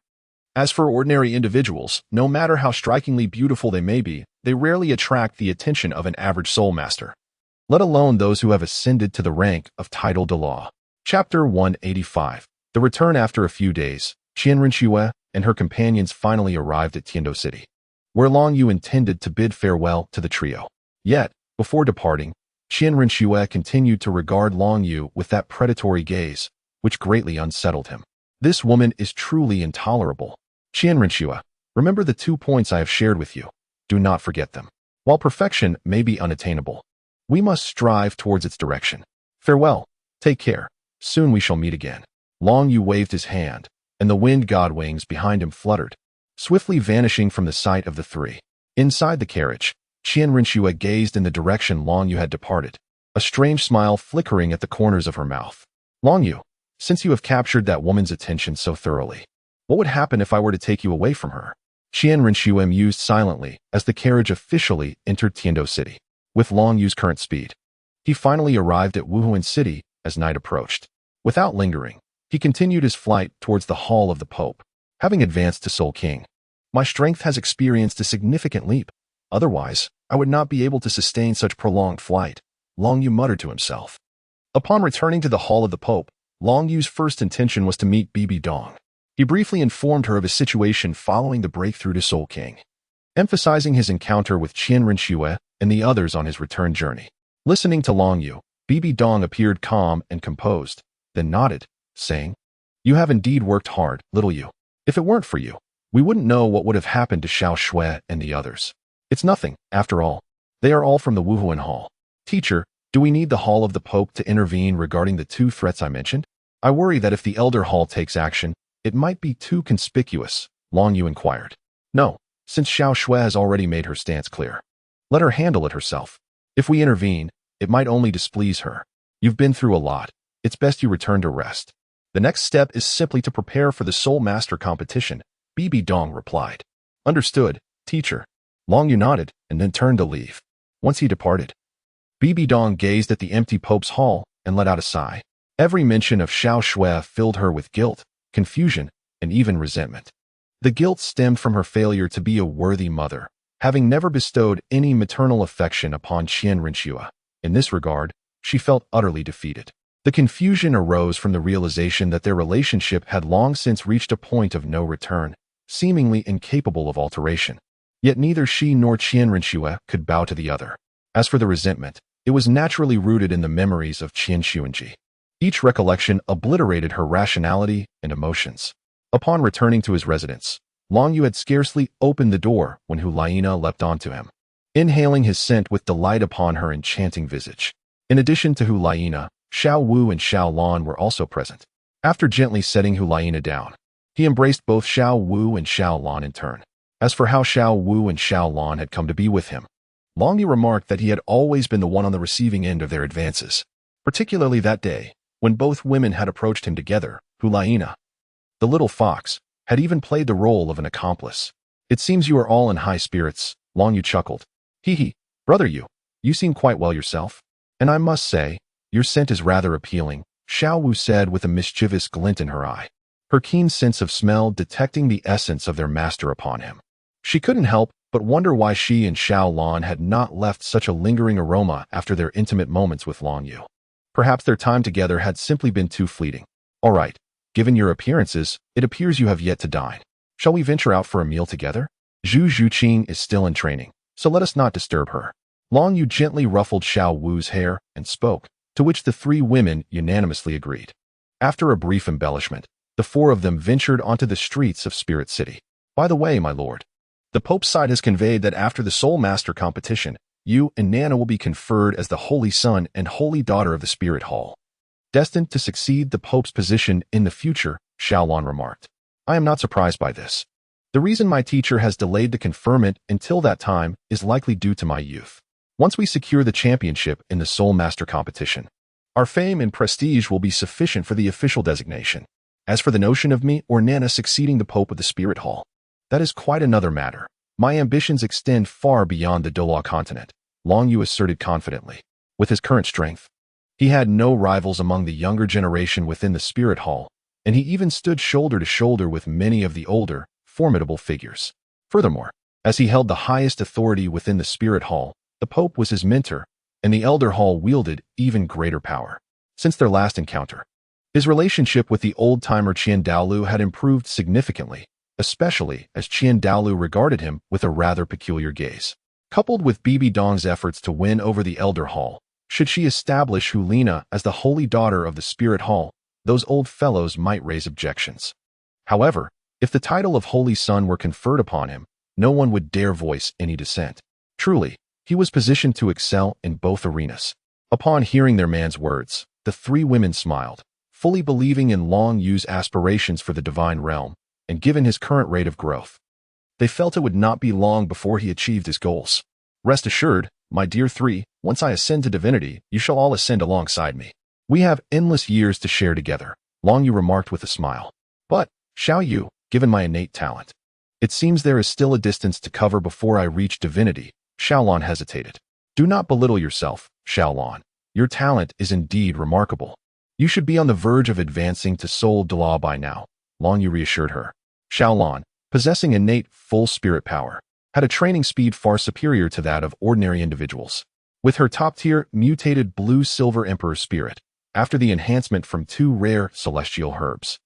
As for ordinary individuals, no matter how strikingly beautiful they may be, they rarely attract the attention of an average soul master, let alone those who have ascended to the rank of title Douluo. Chapter 185. The return. After a few days, Qian Rinxue and her companions finally arrived at Tiando City, where Long Yu intended to bid farewell to the trio. Yet, before departing, Qian Rinxue continued to regard Long Yu with that predatory gaze, which greatly unsettled him. This woman is truly intolerable. Qian Rinxue, remember the 2 points I have shared with you. Do not forget them. While perfection may be unattainable, we must strive towards its direction. Farewell. Take care. Soon we shall meet again. Long Yu waved his hand, and the wind god wings behind him fluttered, swiftly vanishing from the sight of the 3. Inside the carriage, Qian Rinxue gazed in the direction Long Yu had departed, a strange smile flickering at the corners of her mouth. Long Yu, since you have captured that woman's attention so thoroughly, what would happen if I were to take you away from her? Qian Rinxue mused silently as the carriage officially entered Tiando City. With Long Yu's current speed, he finally arrived at Wuhuan City as night approached. Without lingering, he continued his flight towards the Hall of the Pope, having advanced to Soul King. My strength has experienced a significant leap. Otherwise, I would not be able to sustain such prolonged flight, Long Yu muttered to himself. Upon returning to the Hall of the Pope, Long Yu's first intention was to meet Bibi Dong. He briefly informed her of his situation following the breakthrough to Soul King, emphasizing his encounter with Qian Rinxue and the others on his return journey. Listening to Long Yu, Bibi Dong appeared calm and composed, then nodded, saying, You have indeed worked hard, little Yu. If it weren't for you, we wouldn't know what would have happened to Xiao Shui and the others. It's nothing, after all. They are all from the Wuhuan Hall. Teacher, do we need the Hall of the Pope to intervene regarding the 2 threats I mentioned? I worry that if the Elder Hall takes action, it might be too conspicuous, Long Yu inquired. No, since Xiao Shui has already made her stance clear. Let her handle it herself. If we intervene, it might only displease her. You've been through a lot. It's best you return to rest. The next step is simply to prepare for the Soul Master competition, Bibi Dong replied. Understood, teacher. Long Yu nodded and then turned to leave. Once he departed, Bibi Dong gazed at the empty Pope's hall and let out a sigh. Every mention of Xiao Shui filled her with guilt, confusion, and even resentment. The guilt stemmed from her failure to be a worthy mother, having never bestowed any maternal affection upon Qian Rinxua. In this regard, she felt utterly defeated. The confusion arose from the realization that their relationship had long since reached a point of no return, seemingly incapable of alteration. Yet neither she nor Qian Rinxua could bow to the other. As for the resentment, it was naturally rooted in the memories of Qian Xuanji. Each recollection obliterated her rationality and emotions. Upon returning to his residence, Long Yu had scarcely opened the door when Hulaina leapt onto him, inhaling his scent with delight upon her enchanting visage. In addition to Hulaina, Xiao Wu and Xiao Lan were also present. After gently setting Hulaina down, he embraced both Xiao Wu and Xiao Lan in turn. As for how Xiao Wu and Xiao Lan had come to be with him, Long Yu remarked that he had always been the one on the receiving end of their advances, particularly that day, when both women had approached him together. Hulaina, the little fox, had even played the role of an accomplice. It seems you are all in high spirits, Long Yu chuckled. Hee, brother you seem quite well yourself. And I must say, your scent is rather appealing, Xiao Wu said with a mischievous glint in her eye, her keen sense of smell detecting the essence of their master upon him. She couldn't help but wonder why she and Xiao Lan had not left such a lingering aroma after their intimate moments with Long Yu. Perhaps their time together had simply been too fleeting. All right, given your appearances, it appears you have yet to dine. Shall we venture out for a meal together? Zhu Zhuqing is still in training, so let us not disturb her. Long Yu gently ruffled Xiao Wu's hair and spoke, to which the 3 women unanimously agreed. After a brief embellishment, the 4 of them ventured onto the streets of Spirit City. By the way, my lord, the Pope's side has conveyed that after the Soul Master competition, you and Nana will be conferred as the Holy Son and Holy Daughter of the Spirit Hall, destined to succeed the Pope's position in the future, Xiaolan remarked. I am not surprised by this. The reason my teacher has delayed the conferment until that time is likely due to my youth. Once we secure the championship in the Soul Master competition, our fame and prestige will be sufficient for the official designation. As for the notion of me or Nana succeeding the Pope of the Spirit Hall, that is quite another matter. My ambitions extend far beyond the Douluo Continent, Long Yu asserted confidently. With his current strength, he had no rivals among the younger generation within the Spirit Hall, and he even stood shoulder to shoulder with many of the older, formidable figures. Furthermore, as he held the highest authority within the Spirit Hall, the Pope was his mentor, and the Elder Hall wielded even greater power. Since their last encounter, his relationship with the old-timer Qian Daolu had improved significantly, especially as Qian Daolu regarded him with a rather peculiar gaze. Coupled with Bibi Dong's efforts to win over the Elder Hall, should she establish Hulina as the Holy Daughter of the Spirit Hall, those old fellows might raise objections. However, if the title of Holy Son were conferred upon him, no one would dare voice any dissent. Truly, he was positioned to excel in both arenas. Upon hearing their man's words, the 3 women smiled, fully believing in Long Yu's aspirations for the divine realm, and given his current rate of growth, they felt it would not be long before he achieved his goals. Rest assured, my dear 3, once I ascend to divinity, you shall all ascend alongside me. We have endless years to share together, Long Yu remarked with a smile. But, Xiao Yu, given my innate talent, it seems there is still a distance to cover before I reach divinity. Xiaolan hesitated. Do not belittle yourself, Xiaolan. Your talent is indeed remarkable. You should be on the verge of advancing to Soul Dalau by now, Long Yu reassured her. Xiaolan, possessing innate full spirit power, had a training speed far superior to that of ordinary individuals. With her top-tier mutated blue-silver emperor spirit, after the enhancement from 2 rare celestial herbs,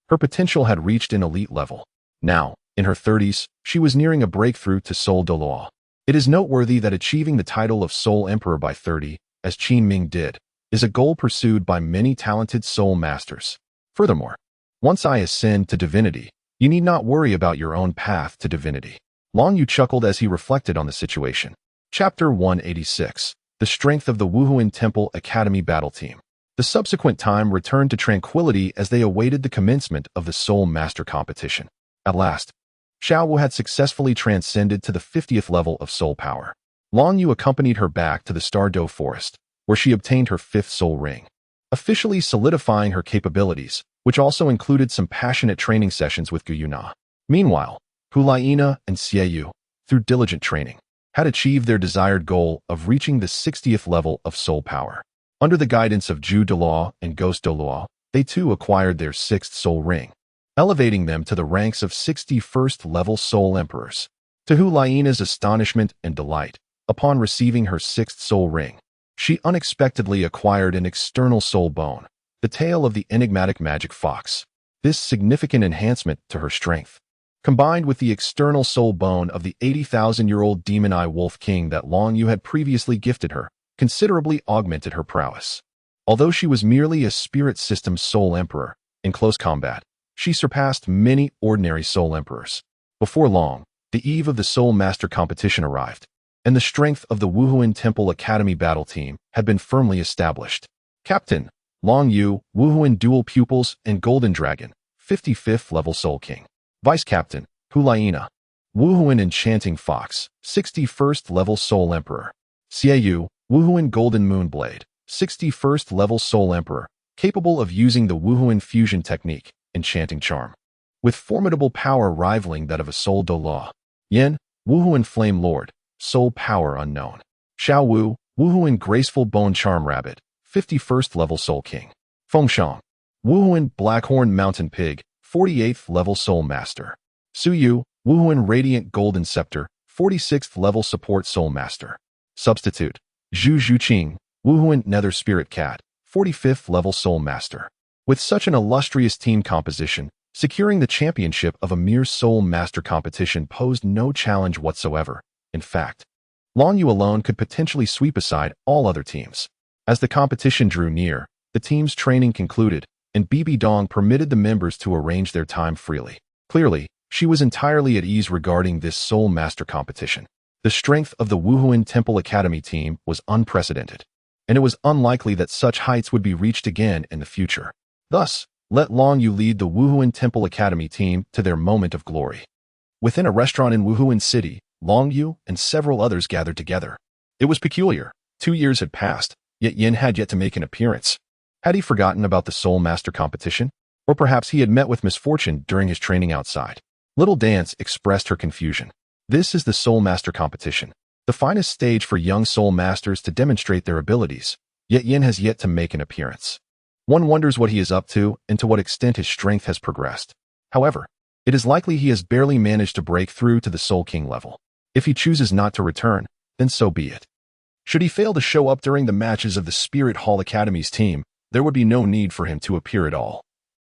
her potential had reached an elite level. Now, in her 30s, she was nearing a breakthrough to Soul Dalau. It is noteworthy that achieving the title of Soul Emperor by 30, as Qin Ming did, is a goal pursued by many talented soul masters. Furthermore, once I ascend to divinity, You need not worry about your own path to divinity. Long Yu chuckled as he reflected on the situation. Chapter 186. The Strength of the Wuhuan Temple Academy Battle Team. The subsequent time returned to tranquility as they awaited the commencement of the Soul Master competition. At last, Xiao Wu had successfully transcended to the 50th level of soul power. Long Yu accompanied her back to the Stardow Forest, where she obtained her 5th soul ring, officially solidifying her capabilities, which also included some passionate training sessions with Gu Yuna. Meanwhile, Hulaina and Xie, through diligent training, had achieved their desired goal of reaching the 60th level of soul power. Under the guidance of Zhu Douluo and Ghost Douluo, they too acquired their 6th soul ring, elevating them to the ranks of 61st level soul emperors. To Hulaina's astonishment and delight, upon receiving her 6th soul ring, she unexpectedly acquired an external soul bone, the tail of the enigmatic magic fox. This significant enhancement to her strength, combined with the external soul bone of the 80,000-year-old demon eye wolf king that Long Yu had previously gifted her, considerably augmented her prowess. Although she was merely a spirit system soul emperor, in close combat, she surpassed many ordinary soul emperors. Before long, the eve of the Soul Master competition arrived, and the strength of the Wuhuan Temple Academy battle team had been firmly established. Captain, Long Yu, Wuhuan Dual Pupils, and Golden Dragon, 55th level Soul King. Vice Captain, Hulaina, Wuhuan Enchanting Fox, 61st level Soul Emperor. Xie, Wuhuan Golden Moonblade, 61st level Soul Emperor, capable of using the Wuhuan fusion technique, Enchanting Charm, with formidable power rivaling that of a Soul Douluo. Yen, Wuhuan Flame Lord, soul power unknown. Xiao Wu, Wuhuan Graceful Bone Charm Rabbit, 51st level Soul King. Fengshang, Wuhuan Blackhorn Mountain Pig, 48th level Soul Master. Su Yu, Wuhuan Radiant Golden Scepter, 46th level Support Soul Master. Substitute, Zhu Zhuqing, Wuhuan Nether Spirit Cat, 45th level Soul Master. With such an illustrious team composition, securing the championship of a mere Soul Master competition posed no challenge whatsoever. In fact, Long Yu alone could potentially sweep aside all other teams. As the competition drew near, the team's training concluded, and Bibi Dong permitted the members to arrange their time freely. Clearly, she was entirely at ease regarding this Soul Master competition. The strength of the Wuhuan Temple Academy team was unprecedented, and it was unlikely that such heights would be reached again in the future. Thus, let Long Yu lead the Wuhuan Temple Academy team to their moment of glory. Within a restaurant in Wuhuan City, Long Yu and several others gathered together. It was peculiar. 2 years had passed, yet Yin had yet to make an appearance. Had he forgotten about the Soul Master competition? Or perhaps he had met with misfortune during his training outside. Little Dance expressed her confusion. This is the Soul Master competition, the finest stage for young Soul Masters to demonstrate their abilities, yet Yin has yet to make an appearance. One wonders what he is up to and to what extent his strength has progressed. However, it is likely he has barely managed to break through to the Soul King level. If he chooses not to return, then so be it. Should he fail to show up during the matches of the Spirit Hall Academy's team, there would be no need for him to appear at all.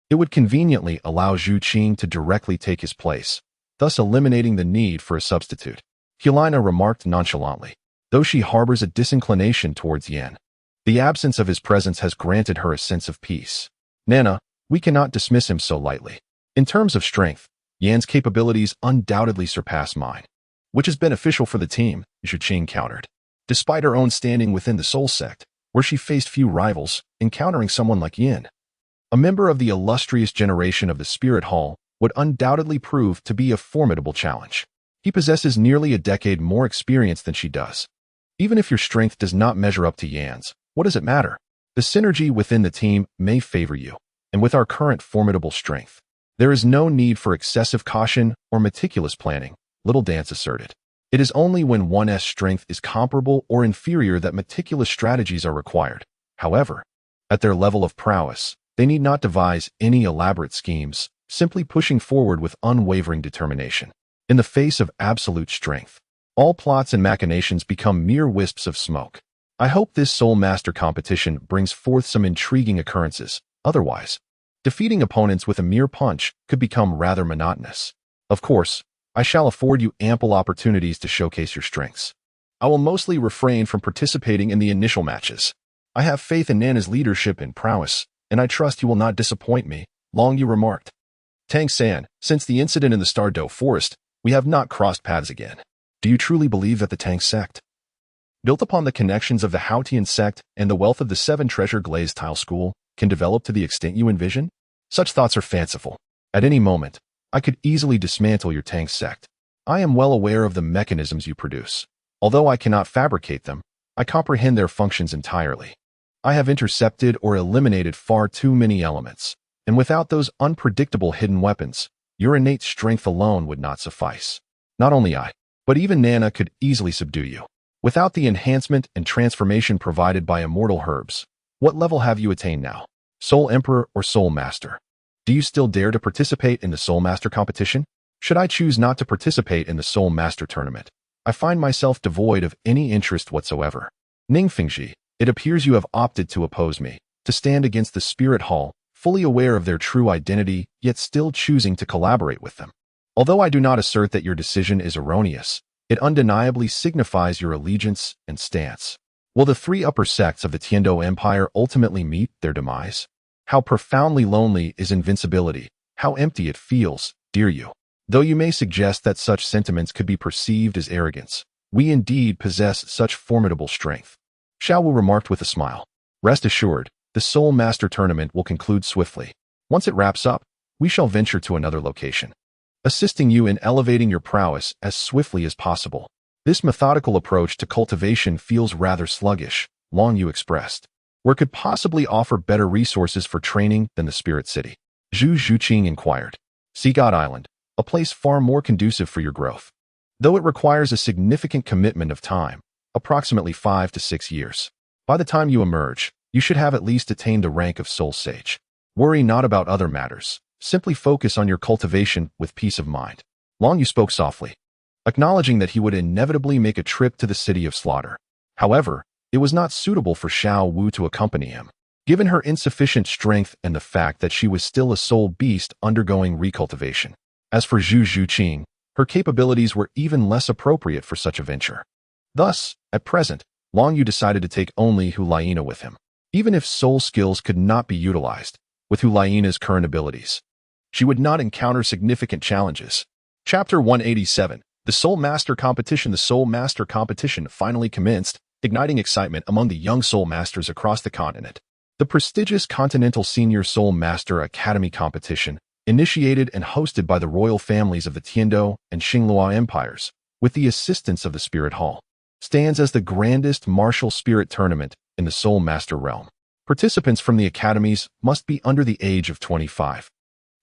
It would conveniently allow Zhu Qing to directly take his place, thus eliminating the need for a substitute. Helena remarked nonchalantly, though she harbors a disinclination towards Yan. The absence of his presence has granted her a sense of peace. Nana, we cannot dismiss him so lightly. In terms of strength, Yan's capabilities undoubtedly surpass mine, which is beneficial for the team, Zhu Qing countered. Despite her own standing within the Soul Sect, where she faced few rivals, encountering someone like Yin, a member of the illustrious generation of the Spirit Hall, would undoubtedly prove to be a formidable challenge. He possesses nearly a decade more experience than she does. Even if your strength does not measure up to Yan's, what does it matter? The synergy within the team may favor you, and with our current formidable strength, there is no need for excessive caution or meticulous planning, Little Dance asserted. It is only when one's strength is comparable or inferior that meticulous strategies are required. However, at their level of prowess, they need not devise any elaborate schemes, simply pushing forward with unwavering determination. In the face of absolute strength, all plots and machinations become mere wisps of smoke. I hope this Soul Master competition brings forth some intriguing occurrences. Otherwise, defeating opponents with a mere punch could become rather monotonous. Of course, I shall afford you ample opportunities to showcase your strengths. I will mostly refrain from participating in the initial matches. I have faith in Nana's leadership and prowess, and I trust you will not disappoint me, Long Yu remarked. Tang San, since the incident in the Stardow Forest, we have not crossed paths again. Do you truly believe that the Tang sect, built upon the connections of the Haotian sect and the wealth of the Seven Treasure Glazed Tile School, can develop to the extent you envision? Such thoughts are fanciful. At any moment, I could easily dismantle your Tang sect. I am well aware of the mechanisms you produce. Although I cannot fabricate them, I comprehend their functions entirely. I have intercepted or eliminated far too many elements, and without those unpredictable hidden weapons, your innate strength alone would not suffice. Not only I, but even Nana could easily subdue you. Without the enhancement and transformation provided by immortal herbs, what level have you attained now? Soul Emperor or Soul Master? Do you still dare to participate in the Soul Master competition? Should I choose not to participate in the Soul Master tournament, I find myself devoid of any interest whatsoever. Ningfengji, it appears you have opted to oppose me, to stand against the Spirit Hall, fully aware of their true identity, yet still choosing to collaborate with them. Although I do not assert that your decision is erroneous, it undeniably signifies your allegiance and stance. Will the three upper sects of the Tiando Empire ultimately meet their demise? How profoundly lonely is invincibility, how empty it feels, dear you. Though you may suggest that such sentiments could be perceived as arrogance, we indeed possess such formidable strength. Xiao Wu remarked with a smile. Rest assured, the Soul Master tournament will conclude swiftly. Once it wraps up, we shall venture to another location, assisting you in elevating your prowess as swiftly as possible. This methodical approach to cultivation feels rather sluggish, Long Yu expressed. Where could possibly offer better resources for training than the Spirit City? Zhu Zhuqing inquired. Sea God Island, a place far more conducive for your growth. Though it requires a significant commitment of time, approximately 5 to 6 years. By the time you emerge, you should have at least attained the rank of Soul Sage. Worry not about other matters. Simply focus on your cultivation with peace of mind. Long Yu spoke softly, acknowledging that he would inevitably make a trip to the City of Slaughter. However, it was not suitable for Xiao Wu to accompany him, given her insufficient strength and the fact that she was still a soul beast undergoing recultivation. As for Zhu Zhuqing, her capabilities were even less appropriate for such a venture. Thus, at present, Long Yu decided to take only Hulaina with him. Even if soul skills could not be utilized, with Hulaina's current abilities, she would not encounter significant challenges. Chapter 187. The Soul Master Competition. The Soul Master Competition finally commenced, igniting excitement among the young Soul Masters across the continent. The prestigious Continental Senior Soul Master Academy competition, initiated and hosted by the royal families of the Tiando and Xinglua empires, with the assistance of the Spirit Hall, stands as the grandest martial spirit tournament in the Soul Master realm. Participants from the academies must be under the age of 25,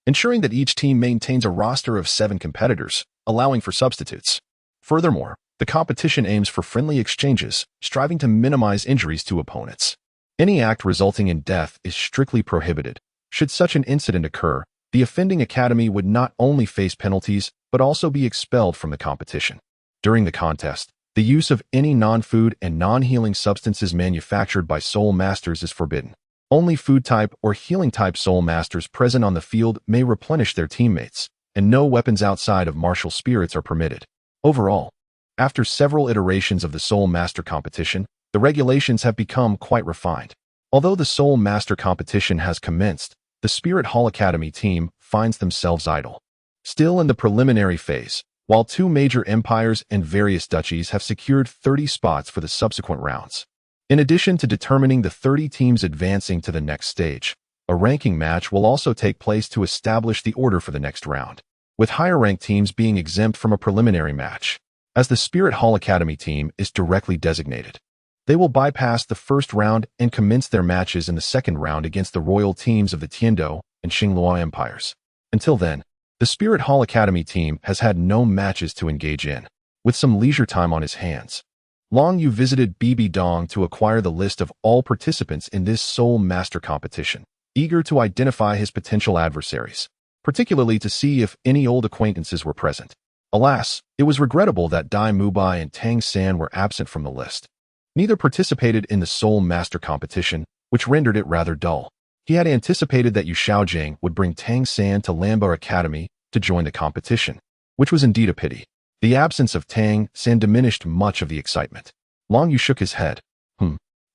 ensuring that each team maintains a roster of 7 competitors, allowing for substitutes. Furthermore, the competition aims for friendly exchanges, striving to minimize injuries to opponents. Any act resulting in death is strictly prohibited. Should such an incident occur, the offending academy would not only face penalties, but also be expelled from the competition. During the contest, the use of any non-food and non-healing substances manufactured by Soul Masters is forbidden. Only food-type or healing-type Soul Masters present on the field may replenish their teammates, and no weapons outside of martial spirits are permitted. Overall, after several iterations of the Soul Master competition, the regulations have become quite refined. Although the Soul Master competition has commenced, the Spirit Hall Academy team finds themselves idle, still in the preliminary phase, while 2 major empires and various duchies have secured 30 spots for the subsequent rounds. In addition to determining the 30 teams advancing to the next stage, a ranking match will also take place to establish the order for the next round, with higher-ranked teams being exempt from a preliminary match. As the Spirit Hall Academy team is directly designated, they will bypass the first round and commence their matches in the second round against the royal teams of the Tiando and Xinglua empires. Until then, the Spirit Hall Academy team has had no matches to engage in. With some leisure time on his hands, Long Yu visited Bibi Dong to acquire the list of all participants in this Soul Master competition, eager to identify his potential adversaries, particularly to see if any old acquaintances were present. Alas, it was regrettable that Dai Mubai and Tang San were absent from the list. Neither participated in the Soul Master competition, which rendered it rather dull. He had anticipated that Xiaogang would bring Tang San to Lamba Academy to join the competition, which was indeed a pity. The absence of Tang San diminished much of the excitement. Long Yu shook his head.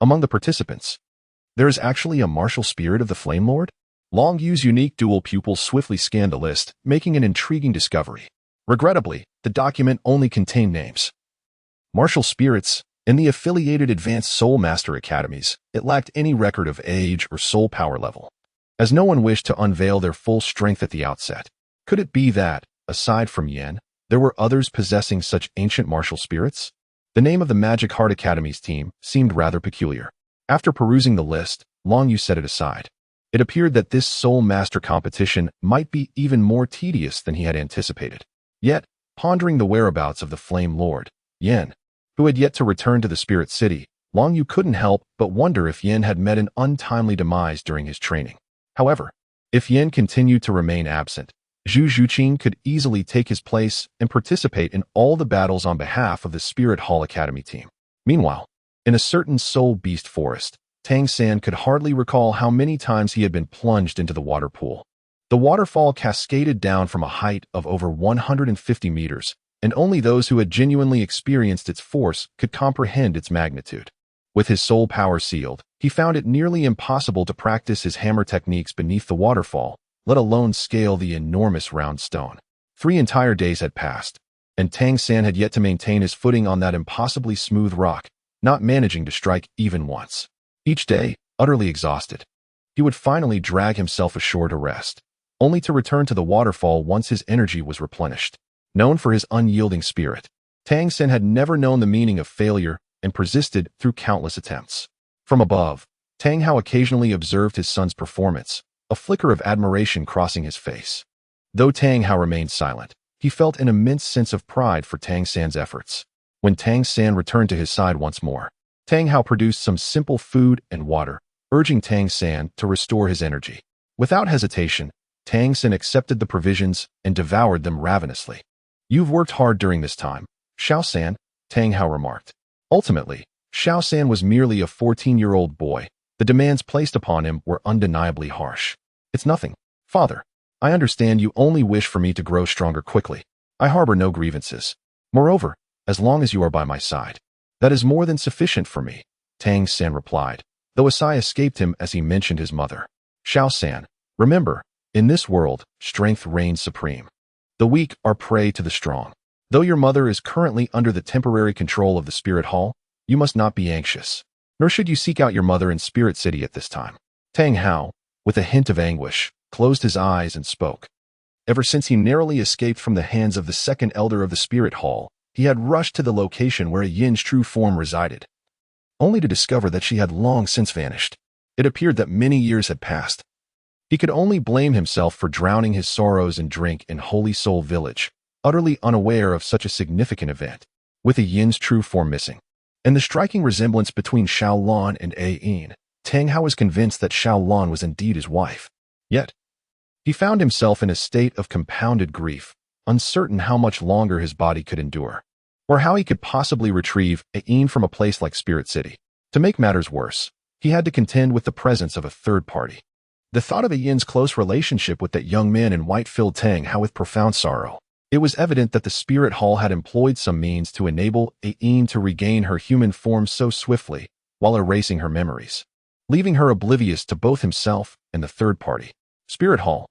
Among the participants, there is actually a martial spirit of the Flame Lord? Long Yu's unique dual pupil swiftly scanned the list, making an intriguing discovery. Regrettably, the document only contained names. Martial spirits. In the affiliated Advanced Soul Master Academies, it lacked any record of age or soul power level, as no one wished to unveil their full strength at the outset. Could it be that, aside from Yen, there were others possessing such ancient martial spirits? The name of the Magic Heart Academy's team seemed rather peculiar. After perusing the list, Long Yu set it aside. It appeared that this Soul Master competition might be even more tedious than he had anticipated. Yet, pondering the whereabouts of the Flame Lord, Yen, who had yet to return to the Spirit City, Long Yu couldn't help but wonder if Yen had met an untimely demise during his training. However, if Yen continued to remain absent, Zhu Zhuqing could easily take his place and participate in all the battles on behalf of the Spirit Hall Academy team. Meanwhile, in a certain Soul Beast forest, Tang San could hardly recall how many times he had been plunged into the water pool. The waterfall cascaded down from a height of over 150 meters, and only those who had genuinely experienced its force could comprehend its magnitude. With his soul power sealed, he found it nearly impossible to practice his hammer techniques beneath the waterfall, let alone scale the enormous round stone. 3 entire days had passed, and Tang San had yet to maintain his footing on that impossibly smooth rock, not managing to strike even once. Each day, utterly exhausted, he would finally drag himself ashore to rest, only to return to the waterfall once his energy was replenished. Known for his unyielding spirit, Tang San had never known the meaning of failure and persisted through countless attempts. From above, Tang Hao occasionally observed his son's performance, a flicker of admiration crossing his face. Though Tang Hao remained silent, he felt an immense sense of pride for Tang San's efforts. When Tang San returned to his side once more, Tang Hao produced some simple food and water, urging Tang San to restore his energy. Without hesitation, Tang San accepted the provisions and devoured them ravenously. "You've worked hard during this time, Xiao San," Tang Hao remarked. Ultimately, Xiao San was merely a 14-year-old boy. The demands placed upon him were undeniably harsh. "It's nothing, father. I understand you only wish for me to grow stronger quickly. I harbor no grievances. Moreover, as long as you are by my side, that is more than sufficient for me," Tang San replied, though a sigh escaped him as he mentioned his mother. "Xiao San, remember, in this world, strength reigns supreme. The weak are prey to the strong. Though your mother is currently under the temporary control of the Spirit Hall, you must not be anxious, nor should you seek out your mother in Spirit City at this time." Tang Hao, with a hint of anguish, closed his eyes and spoke. Ever since he narrowly escaped from the hands of the second elder of the Spirit Hall, he had rushed to the location where Yin's true form resided, only to discover that she had long since vanished. It appeared that many years had passed. He could only blame himself for drowning his sorrows in drink in Holy Soul Village, utterly unaware of such a significant event, with a Yin's true form missing. And the striking resemblance between Xiaolan and Yin, Tang Hao was convinced that Xiaolan was indeed his wife. Yet, he found himself in a state of compounded grief, uncertain how much longer his body could endure, or how he could possibly retrieve Yin from a place like Spirit City. To make matters worse, he had to contend with the presence of a third party. The thought of Yin's close relationship with that young man in white filled Tang Hao with profound sorrow. It was evident that the Spirit Hall had employed some means to enable Yin to regain her human form so swiftly, while erasing her memories, leaving her oblivious to both himself and the third party. "Spirit Hall,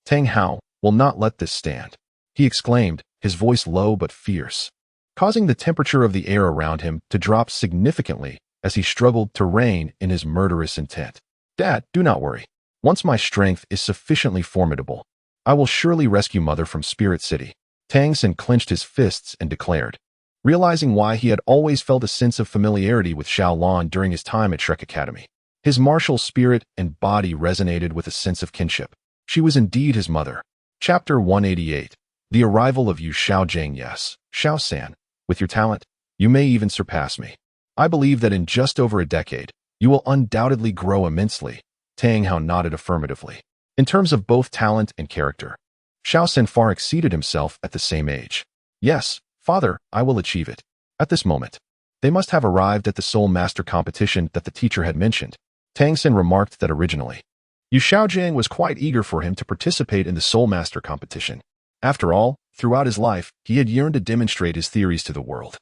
Tang Hao, will not let this stand," he exclaimed, his voice low but fierce, causing the temperature of the air around him to drop significantly as he struggled to rein in his murderous intent. "Dad, do not worry. Once my strength is sufficiently formidable, I will surely rescue Mother from Spirit City." Tang San clenched his fists and declared, realizing why he had always felt a sense of familiarity with Xiaolan during his time at Shrek Academy. His martial spirit and body resonated with a sense of kinship. She was indeed his mother. Chapter 188. The arrival of Yu Xiaogang. "Yes, Xiao San, with your talent, you may even surpass me. I believe that in just over a decade, you will undoubtedly grow immensely." Tang Hao nodded affirmatively. In terms of both talent and character, Xiao San far exceeded himself at the same age. "Yes, father, I will achieve it." At this moment, they must have arrived at the Soul Master competition that the teacher had mentioned. Tang San remarked that originally, Yu Xiaogang was quite eager for him to participate in the Soul Master competition. After all, throughout his life, he had yearned to demonstrate his theories to the world.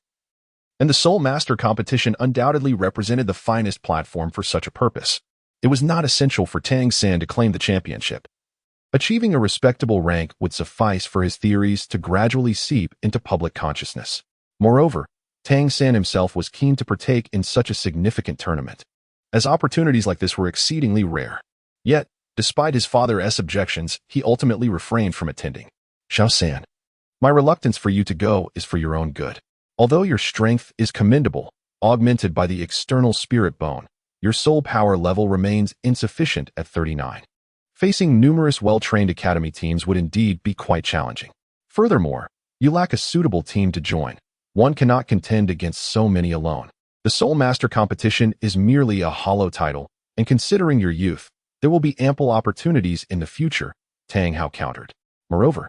And the Soul Master competition undoubtedly represented the finest platform for such a purpose. it was not essential for Tang San to claim the championship. Achieving a respectable rank would suffice for his theories to gradually seep into public consciousness. Moreover, Tang San himself was keen to partake in such a significant tournament, as opportunities like this were exceedingly rare. Yet, despite his father's objections, he ultimately refrained from attending. Xiao San, my reluctance for you to go is for your own good. Although your strength is commendable, augmented by the external spirit bone, your soul power level remains insufficient at 39. Facing numerous well-trained academy teams would indeed be quite challenging. Furthermore, you lack a suitable team to join. One cannot contend against so many alone. The Soul Master competition is merely a hollow title, and considering your youth, there will be ample opportunities in the future, Tang Hao countered. Moreover,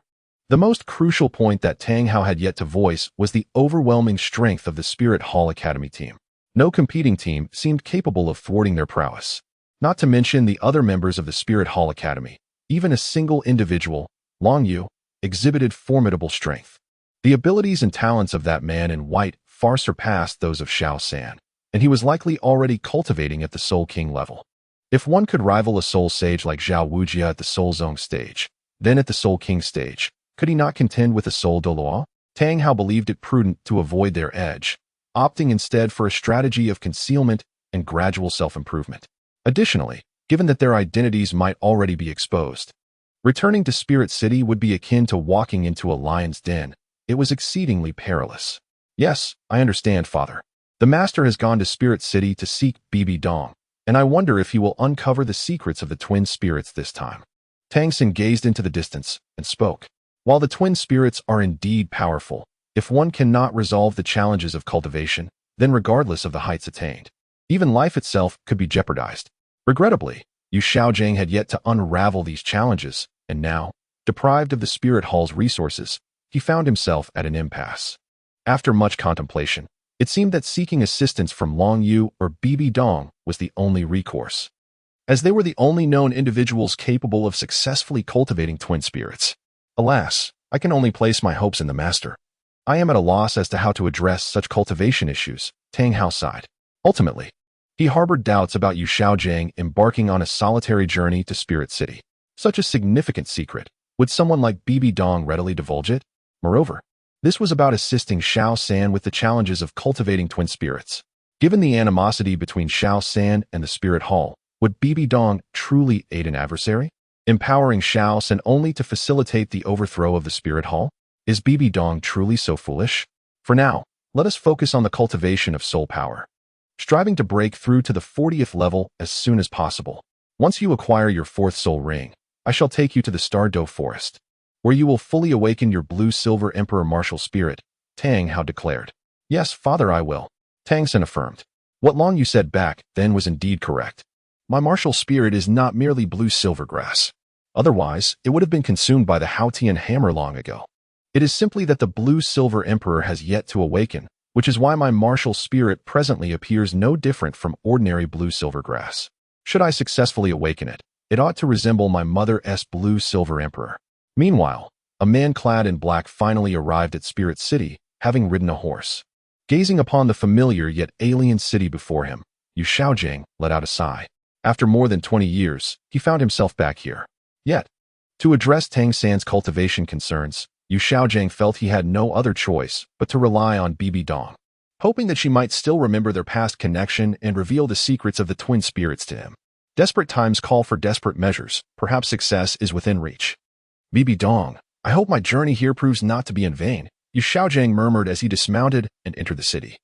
the most crucial point that Tang Hao had yet to voice was the overwhelming strength of the Spirit Hall Academy team. No competing team seemed capable of thwarting their prowess. Not to mention the other members of the Spirit Hall Academy. Even a single individual, Long Yu, exhibited formidable strength. The abilities and talents of that man in white far surpassed those of Xiao San, and he was likely already cultivating at the Soul King level. If one could rival a Soul Sage like Zhao Wujia at the Soul Zone stage, then at the Soul King stage, could he not contend with a Soul Douluo? Tang Hao believed it prudent to avoid their edge, opting instead for a strategy of concealment and gradual self-improvement. Additionally, given that their identities might already be exposed, returning to Spirit City would be akin to walking into a lion's den. It was exceedingly perilous. Yes, I understand, Father. The Master has gone to Spirit City to seek Bibi Dong, and I wonder if he will uncover the secrets of the twin spirits this time. Tang San gazed into the distance and spoke. While the twin spirits are indeed powerful, if one cannot resolve the challenges of cultivation, then regardless of the heights attained, even life itself could be jeopardized. Regrettably, Xiaogang had yet to unravel these challenges, and now, deprived of the Spirit Hall's resources, he found himself at an impasse. After much contemplation, it seemed that seeking assistance from Long Yu or Bibi Dong was the only recourse, as they were the only known individuals capable of successfully cultivating twin spirits. Alas, I can only place my hopes in the Master. I am at a loss as to how to address such cultivation issues, Tang Hao sighed. Ultimately, he harbored doubts about Xiaogang embarking on a solitary journey to Spirit City. Such a significant secret, would someone like Bibi Dong readily divulge it? Moreover, this was about assisting Xiao San with the challenges of cultivating twin spirits. Given the animosity between Xiao San and the Spirit Hall, would Bibi Dong truly aid an adversary, empowering Xiao San only to facilitate the overthrow of the Spirit Hall? Is Bibi Dong truly so foolish? For now, let us focus on the cultivation of soul power, striving to break through to the 40th level as soon as possible. Once you acquire your 4th soul ring, I shall take you to the Star Doe Forest, where you will fully awaken your blue-silver Emperor martial spirit, Tang Hao declared. Yes, Father, I will, Tang San affirmed. What Long Yu said back then was indeed correct. My martial spirit is not merely blue-silver grass. Otherwise, it would have been consumed by the Haotian hammer long ago. It is simply that the blue-silver Emperor has yet to awaken, which is why my martial spirit presently appears no different from ordinary blue-silver grass. Should I successfully awaken it, it ought to resemble my mother's blue-silver Emperor. Meanwhile, a man clad in black finally arrived at Spirit City, having ridden a horse. Gazing upon the familiar yet alien city before him, Xiaogang let out a sigh. After more than 20 years, he found himself back here. Yet, to address Tang San's cultivation concerns, Xiaogang felt he had no other choice but to rely on Bibi Dong, hoping that she might still remember their past connection and reveal the secrets of the twin spirits to him. Desperate times call for desperate measures. Perhaps success is within reach. Bibi Dong, I hope my journey here proves not to be in vain, Xiaogang murmured as he dismounted and entered the city,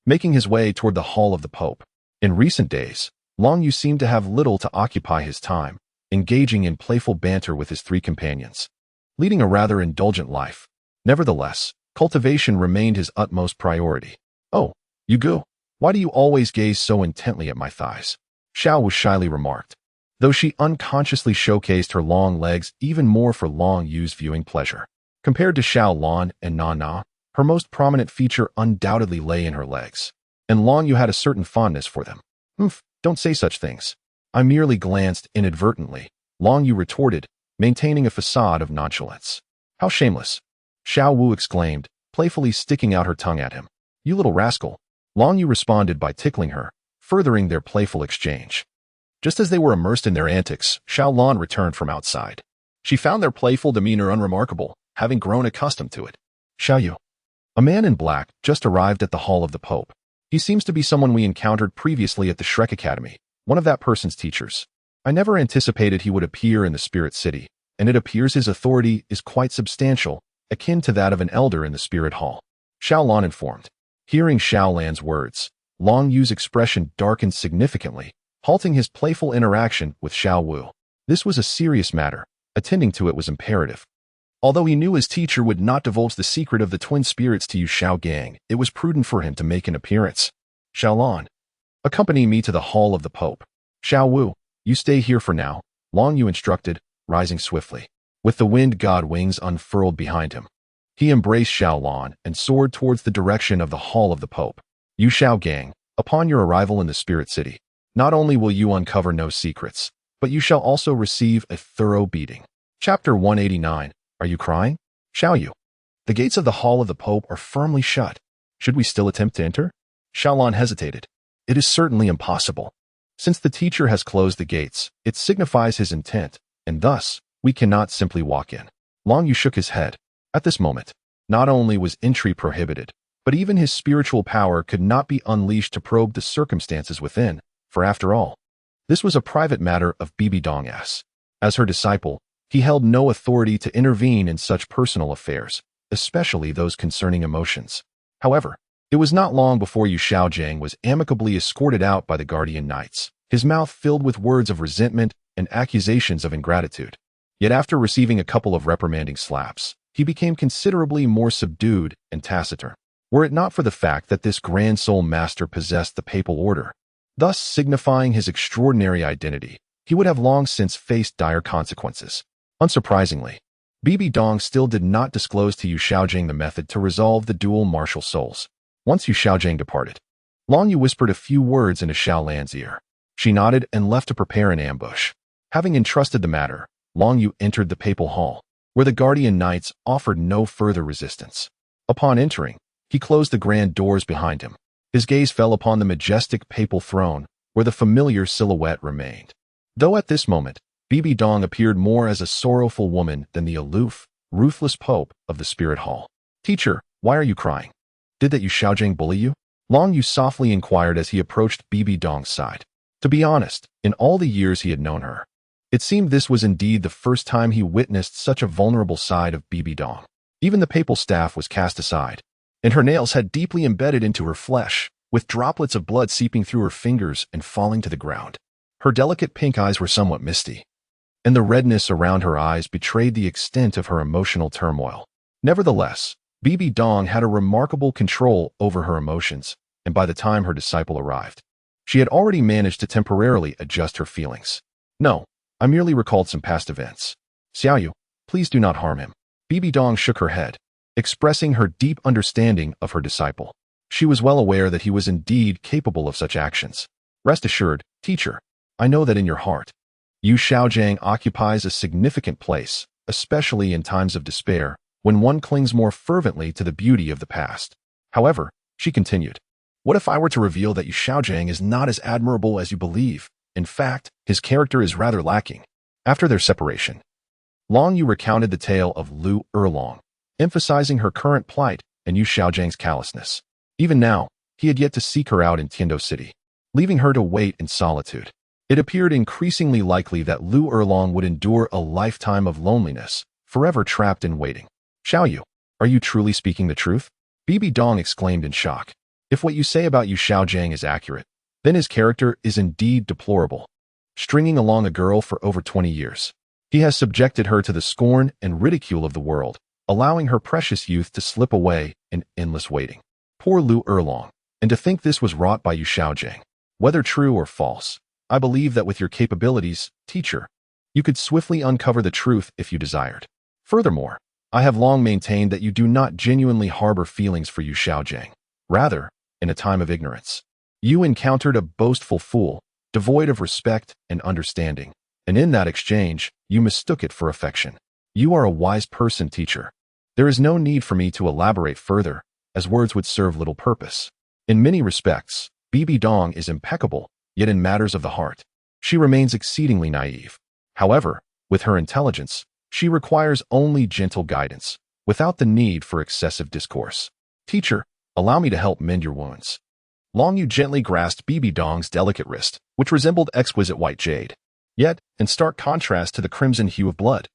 making his way toward the Hall of the Pope. In recent days, Long Yu seemed to have little to occupy his time, engaging in playful banter with his 3 companions, leading a rather indulgent life. Nevertheless, cultivation remained his utmost priority. Oh, Yugu, why do you always gaze so intently at my thighs? Xiao Wu shyly remarked, though she unconsciously showcased her long legs even more for Long Yu's viewing pleasure. Compared to Xiao Lan and Na Na, her most prominent feature undoubtedly lay in her legs, and Long Yu had a certain fondness for them. Don't say such things. I merely glanced inadvertently, Long Yu retorted, maintaining a facade of nonchalance. How shameless! Xiao Wu exclaimed, playfully sticking out her tongue at him. You little rascal! Long Yu responded by tickling her, furthering their playful exchange. Just as they were immersed in their antics, Xiaolan returned from outside. She found their playful demeanor unremarkable, having grown accustomed to it. Xiaoyu. A man in black just arrived at the Hall of the Pope. He seems to be someone we encountered previously at the Shrek Academy, one of that person's teachers. I never anticipated he would appear in the Spirit City, and it appears his authority is quite substantial, akin to that of an elder in the Spirit Hall. Xiaolan informed. Hearing Xiaolan's words, Long Yu's expression darkened significantly, halting his playful interaction with Xiao Wu. This was a serious matter. Attending to it was imperative. Although he knew his teacher would not divulge the secret of the twin spirits to Xiaogang, it was prudent for him to make an appearance. Xiaolan. Accompany me to the Hall of the Pope. Xiao Wu, you stay here for now, Long Yu instructed, rising swiftly. With the wind god wings unfurled behind him, he embraced Xiaolan and soared towards the direction of the Hall of the Pope. You Xiaogang, upon your arrival in the Spirit City, not only will you uncover no secrets, but you shall also receive a thorough beating. Chapter 189. Are you crying? Xiaoyu. The gates of the Hall of the Pope are firmly shut. Should we still attempt to enter? Xiaolan hesitated. It is certainly impossible. Since the teacher has closed the gates, it signifies his intent, and thus, we cannot simply walk in. Long Yu shook his head. At this moment, not only was entry prohibited, but even his spiritual power could not be unleashed to probe the circumstances within, for after all, this was a private matter of Bibi Dong-as. As her disciple, he held no authority to intervene in such personal affairs, especially those concerning emotions. However, it was not long before Yu Xiaogang was amicably escorted out by the guardian knights, his mouth filled with words of resentment and accusations of ingratitude. Yet after receiving a couple of reprimanding slaps, he became considerably more subdued and taciturn. Were it not for the fact that this grand soul master possessed the papal order, thus signifying his extraordinary identity, he would have long since faced dire consequences. Unsurprisingly, Bibi Dong still did not disclose to Yu Xiaogang the method to resolve the dual martial souls. Once Yu Xiaogang departed, Long Yu whispered a few words into Xiaolan's ear. She nodded and left to prepare an ambush. Having entrusted the matter, Long Yu entered the papal hall, where the guardian knights offered no further resistance. Upon entering, he closed the grand doors behind him. His gaze fell upon the majestic papal throne, where the familiar silhouette remained. Though at this moment, Bibi Dong appeared more as a sorrowful woman than the aloof, ruthless pope of the Spirit Hall. Teacher, why are you crying? Did that Yu Xiaogang bully you? Long Yu softly inquired as he approached Bibi Dong's side. To be honest, in all the years he had known her, it seemed this was indeed the first time he witnessed such a vulnerable side of Bibi Dong. Even the papal staff was cast aside, and her nails had deeply embedded into her flesh, with droplets of blood seeping through her fingers and falling to the ground. Her delicate pink eyes were somewhat misty, and the redness around her eyes betrayed the extent of her emotional turmoil. Nevertheless, Bibi Dong had a remarkable control over her emotions, and by the time her disciple arrived, she had already managed to temporarily adjust her feelings. No, I merely recalled some past events. Xiaoyu, please do not harm him. Bibi Dong shook her head, expressing her deep understanding of her disciple. She was well aware that he was indeed capable of such actions. Rest assured, teacher, I know that in your heart, Yu Xiaogang occupies a significant place, especially in times of despair, when one clings more fervently to the beauty of the past. However, she continued, what if I were to reveal that Yu Xiaogang is not as admirable as you believe? In fact, his character is rather lacking. After their separation, Long Yu recounted the tale of Lu Erlong, emphasizing her current plight and Yu Xiaogang's callousness. Even now, he had yet to seek her out in Tiando City, leaving her to wait in solitude. It appeared increasingly likely that Lu Erlong would endure a lifetime of loneliness, forever trapped in waiting. Xiaoyu, are you truly speaking the truth? Bibi Dong exclaimed in shock. If what you say about Yu Xiaogang is accurate, then his character is indeed deplorable. Stringing along a girl for over 20 years, he has subjected her to the scorn and ridicule of the world, allowing her precious youth to slip away in endless waiting. Poor Lu Erlong, and to think this was wrought by Yu Xiaogang. Whether true or false, I believe that with your capabilities, teacher, you could swiftly uncover the truth if you desired. Furthermore, I have long maintained that you do not genuinely harbor feelings for Yu Xiaogang. Rather, in a time of ignorance, you encountered a boastful fool, devoid of respect and understanding, and in that exchange, you mistook it for affection. You are a wise person, teacher. There is no need for me to elaborate further, as words would serve little purpose. In many respects, Bibi Dong is impeccable, yet in matters of the heart, She remains exceedingly naive. However, with her intelligence, she requires only gentle guidance, without the need for excessive discourse. Teacher, allow me to help mend your wounds. Long Yu gently grasped Bibi Dong's delicate wrist, which resembled exquisite white jade, yet in stark contrast to the crimson hue of blood.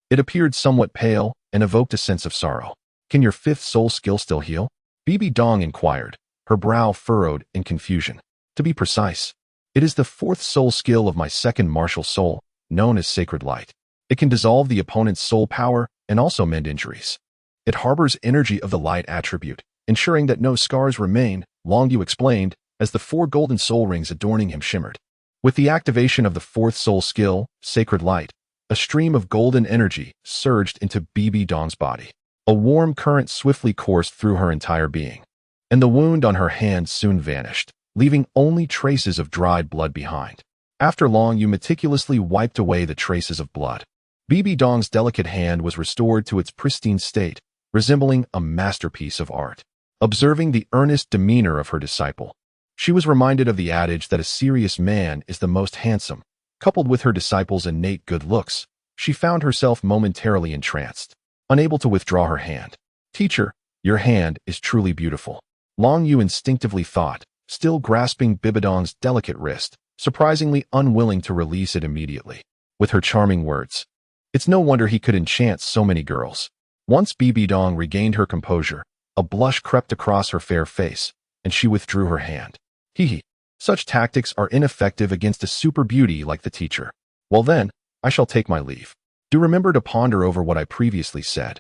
It appeared somewhat pale and evoked a sense of sorrow. Can your fifth soul skill still heal? Bibi Dong inquired, her brow furrowed in confusion. To be precise, it is the fourth soul skill of my second martial soul, known as Sacred Light. It can dissolve the opponent's soul power and also mend injuries. It harbors energy of the light attribute, ensuring that no scars remain, Long Yu explained, as the 4 golden soul rings adorning him shimmered. With the activation of the fourth soul skill, Sacred Light, a stream of golden energy surged into Bibi Dong's body. A warm current swiftly coursed through her entire being, and the wound on her hand soon vanished, leaving only traces of dried blood behind. After Long Yu meticulously wiped away the traces of blood, Bibi Dong's delicate hand was restored to its pristine state, resembling a masterpiece of art. Observing the earnest demeanor of her disciple, she was reminded of the adage that a serious man is the most handsome. Coupled with her disciple's innate good looks, she found herself momentarily entranced, unable to withdraw her hand. Teacher, your hand is truly beautiful. Long Yu instinctively thought, still grasping Bibi Dong's delicate wrist, surprisingly unwilling to release it immediately. With her charming words, it's no wonder he could enchant so many girls. Once Bibi Dong regained her composure, a blush crept across her fair face, and she withdrew her hand. Hee. Such tactics are ineffective against a super beauty like the teacher. Well then, I shall take my leave. Do remember to ponder over what I previously said.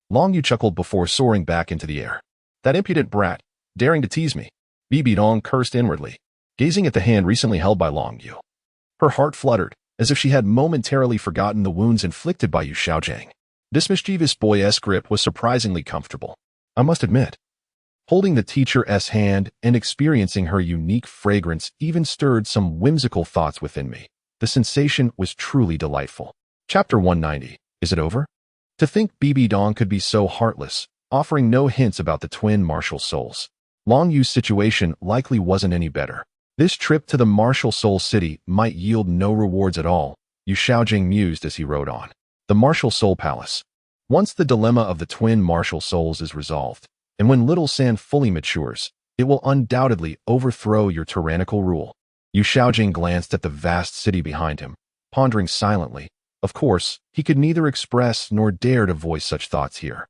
Long Yu chuckled before soaring back into the air. That impudent brat, daring to tease me. Bibi Dong cursed inwardly, gazing at the hand recently held by Long Yu. Her heart fluttered, as if she had momentarily forgotten the wounds inflicted by Xiaogang. This mischievous boy-esque grip was surprisingly comfortable, I must admit. Holding the teacher's hand and experiencing her unique fragrance even stirred some whimsical thoughts within me. The sensation was truly delightful. Chapter 190. Is it over? To think Bibi Dong could be so heartless, offering no hints about the twin martial souls. Long Yu's situation likely wasn't any better. This trip to the martial soul city might yield no rewards at all, Xiaogang mused as he rode on. The martial soul palace. Once the dilemma of the twin martial souls is resolved, and when Little San fully matures, it will undoubtedly overthrow your tyrannical rule. Xiaogang glanced at the vast city behind him, pondering silently. Of course, he could neither express nor dare to voice such thoughts here.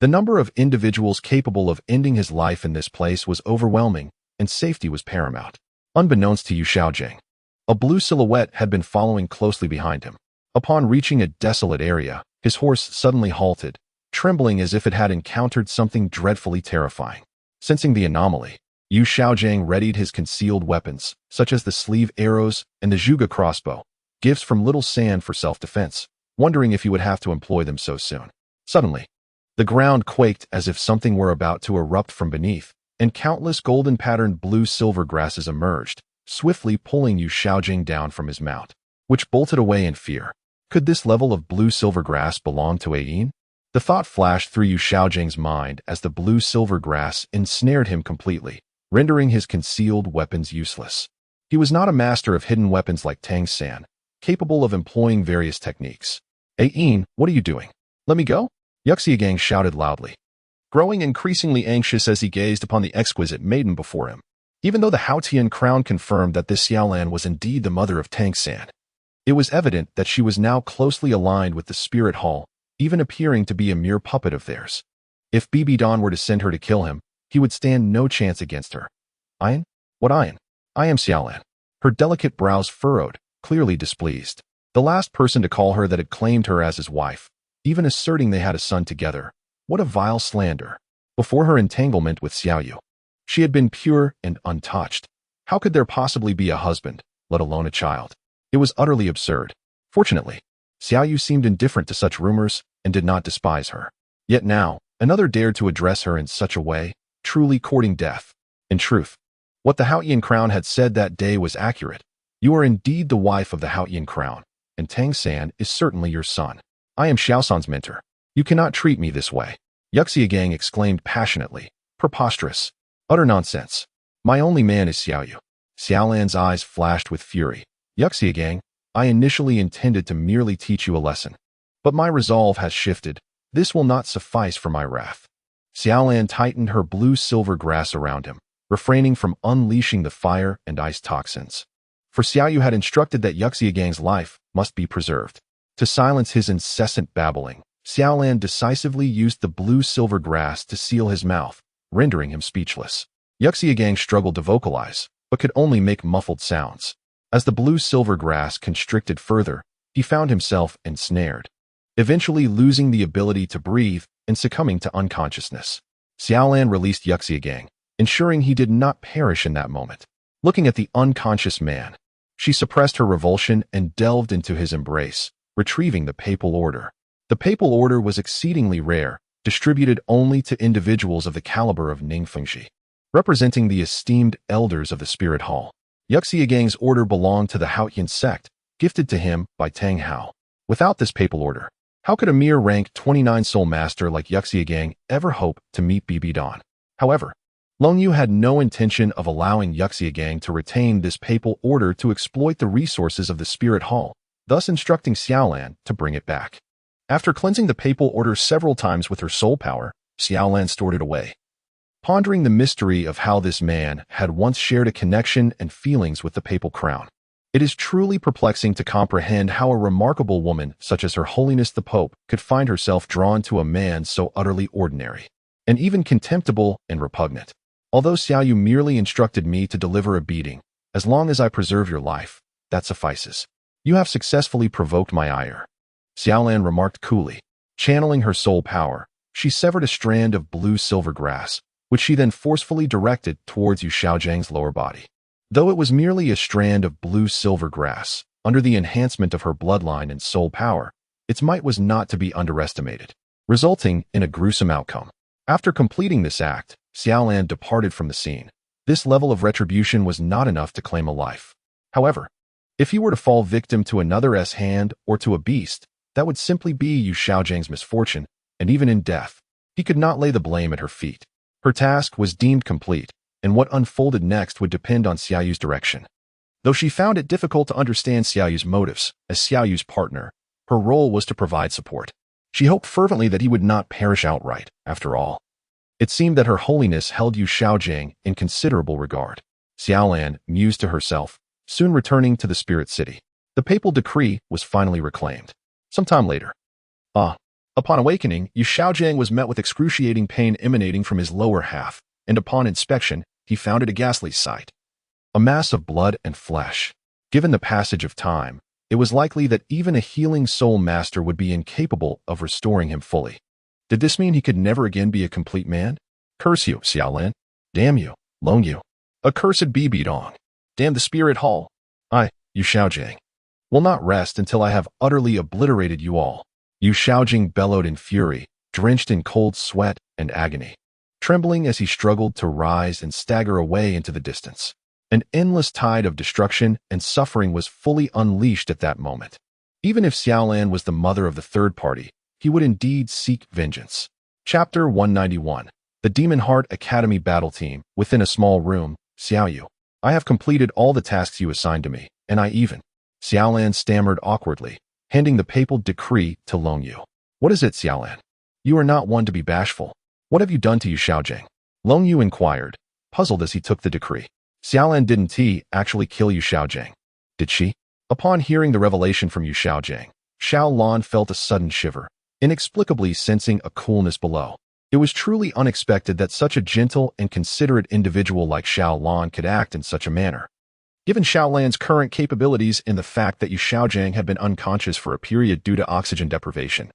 The number of individuals capable of ending his life in this place was overwhelming, and safety was paramount. Unbeknownst to Xiaogang, a blue silhouette had been following closely behind him. Upon reaching a desolate area, his horse suddenly halted, trembling as if it had encountered something dreadfully terrifying. Sensing the anomaly, Xiaogang readied his concealed weapons, such as the sleeve arrows and the zhuge crossbow, gifts from Little San for self-defense, wondering if he would have to employ them so soon. Suddenly, the ground quaked as if something were about to erupt from beneath, and countless golden-patterned blue-silver grasses emerged, swiftly pulling Xiaogang down from his mount, which bolted away in fear. Could this level of blue-silver grass belong to Ayin? The thought flashed through Xiaojiang's mind as the blue-silver grass ensnared him completely, rendering his concealed weapons useless. He was not a master of hidden weapons like Tang San, capable of employing various techniques. Ayin, what are you doing? Let me go? Xiaogang shouted loudly, growing increasingly anxious as he gazed upon the exquisite maiden before him. Even though the Haotian crown confirmed that this Xiaolan was indeed the mother of Tang San, it was evident that she was now closely aligned with the spirit hall, even appearing to be a mere puppet of theirs. If Bibi Dong were to send her to kill him, he would stand no chance against her. Ayin? What Ayin? I am Xiaolan. Her delicate brows furrowed, clearly displeased. The last person to call her that had claimed her as his wife, even asserting they had a son together. What a vile slander. Before her entanglement with Xiaoyu, she had been pure and untouched. How could there possibly be a husband, let alone a child? It was utterly absurd. Fortunately, Xiaoyu seemed indifferent to such rumors and did not despise her. Yet now, another dared to address her in such a way, truly courting death. In truth, what the Haotian crown had said that day was accurate. You are indeed the wife of the Haotian crown, and Tang San is certainly your son. I am Xiaosan's mentor. You cannot treat me this way. Xiaogang exclaimed passionately. Preposterous. Utter nonsense. My only man is Xiaoyu. Xiaolan's eyes flashed with fury, Xiaogang, I initially intended to merely teach you a lesson. But my resolve has shifted. This will not suffice for my wrath. Xiaolan tightened her blue-silver grasp around him, refraining from unleashing the fire and ice toxins. For Xiaoyu had instructed that Xiaogang's life must be preserved. To silence his incessant babbling, Xiaolan decisively used the blue-silver grasp to seal his mouth, rendering him speechless. Xiaogang struggled to vocalize, but could only make muffled sounds. As the blue-silver grasp constricted further, he found himself ensnared, eventually losing the ability to breathe and succumbing to unconsciousness. Xiaolan released Xiaogang, ensuring he did not perish in that moment. Looking at the unconscious man, she suppressed her revulsion and delved into his embrace, retrieving the papal order. The papal order was exceedingly rare, distributed only to individuals of the caliber of Ningfengji, representing the esteemed elders of the Spirit Hall. Xiaogang's order belonged to the Haotian sect, gifted to him by Tang Hao. Without this papal order, how could a mere rank 29 soul master like Xiaogang ever hope to meet Bibi Dan? However, Longyu had no intention of allowing Xiaogang to retain this papal order to exploit the resources of the Spirit Hall, thus instructing Xiaolan to bring it back. After cleansing the papal order several times with her soul power, Xiaolan stored it away, pondering the mystery of how this man had once shared a connection and feelings with the papal crown. It is truly perplexing to comprehend how a remarkable woman such as Her Holiness the Pope could find herself drawn to a man so utterly ordinary, and even contemptible and repugnant. Although Xiaoyu merely instructed me to deliver a beating, as long as I preserve your life, that suffices. You have successfully provoked my ire. Xiaolan remarked coolly. Channeling her soul power, she severed a strand of blue-silver grass, which she then forcefully directed towards Xiaogang's lower body. Though it was merely a strand of blue-silver grass, under the enhancement of her bloodline and soul power, its might was not to be underestimated, resulting in a gruesome outcome. After completing this act, Xiaolan departed from the scene. This level of retribution was not enough to claim a life. However, if he were to fall victim to another's hand or to a beast, that would simply be Xiaogang's misfortune, and even in death, he could not lay the blame at her feet. Her task was deemed complete, and what unfolded next would depend on Xiaoyu's direction. Though she found it difficult to understand Xiaoyu's motives, as Xiaoyu's partner, her role was to provide support. She hoped fervently that he would not perish outright, after all. It seemed that Her Holiness held Xiaogang in considerable regard. Xiaolan mused to herself, soon returning to the Spirit City. The papal decree was finally reclaimed. Sometime later. Upon awakening, Xiaogang was met with excruciating pain emanating from his lower half, and upon inspection, he found it a ghastly sight. A mass of blood and flesh. Given the passage of time, it was likely that even a healing soul master would be incapable of restoring him fully. Did this mean he could never again be a complete man? Curse you, Xiaolan. Damn you, Longyu. Accursed Bibi Dong. Damn the Spirit Hall. I, Xiaogang, will not rest until I have utterly obliterated you all. Xiaogang bellowed in fury, drenched in cold sweat and agony, trembling as he struggled to rise and stagger away into the distance. An endless tide of destruction and suffering was fully unleashed at that moment. Even if Xiaolan was the mother of the third party, he would indeed seek vengeance. Chapter 191. The Demon Heart Academy Battle Team. Within a small room, Xiaoyu. I have completed all the tasks you assigned to me, and I even. Xiaolan stammered awkwardly, handing the papal decree to Longyu. What is it, Xiaolan? You are not one to be bashful. What have you done to Xiaogang? Longyu inquired, puzzled as he took the decree. Xiaolan didn't actually kill Xiaogang, did she? Upon hearing the revelation from Xiaogang, Xiaolan felt a sudden shiver, inexplicably sensing a coolness below. It was truly unexpected that such a gentle and considerate individual like Xiaolan could act in such a manner. Given Xiaolan's current capabilities and the fact that Xiaogang had been unconscious for a period due to oxygen deprivation,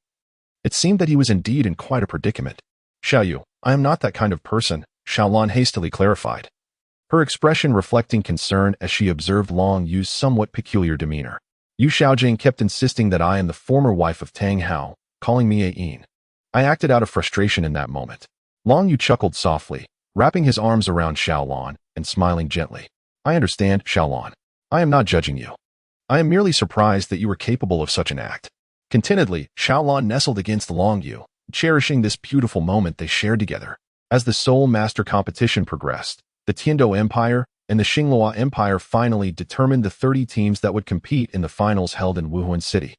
it seemed that he was indeed in quite a predicament. Xiaoyu, I am not that kind of person, Xiaolan hastily clarified, her expression reflecting concern as she observed Longyu's somewhat peculiar demeanor. Xiaogang kept insisting that I am the former wife of Tang Hao, calling me Ain. I acted out of frustration in that moment. Longyu chuckled softly, wrapping his arms around Xiaolan and smiling gently. I understand, Xiaolan. I am not judging you. I am merely surprised that you were capable of such an act. Contentedly, Xiaolan nestled against Longyu, cherishing this beautiful moment they shared together. As the Soul Master competition progressed, the Tiando Empire and the Xinglua Empire finally determined the 30 teams that would compete in the finals held in Wuhan City.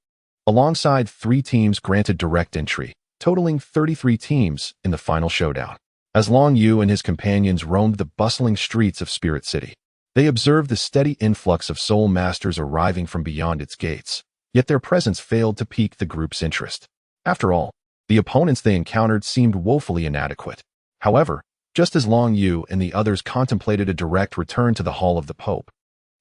Alongside 3 teams granted direct entry, totaling 33 teams in the final showdown. As Long Yu and his companions roamed the bustling streets of Spirit City, they observed the steady influx of soul masters arriving from beyond its gates, yet their presence failed to pique the group's interest. After all, the opponents they encountered seemed woefully inadequate. However, just as Long Yu and the others contemplated a direct return to the Hall of the Pope,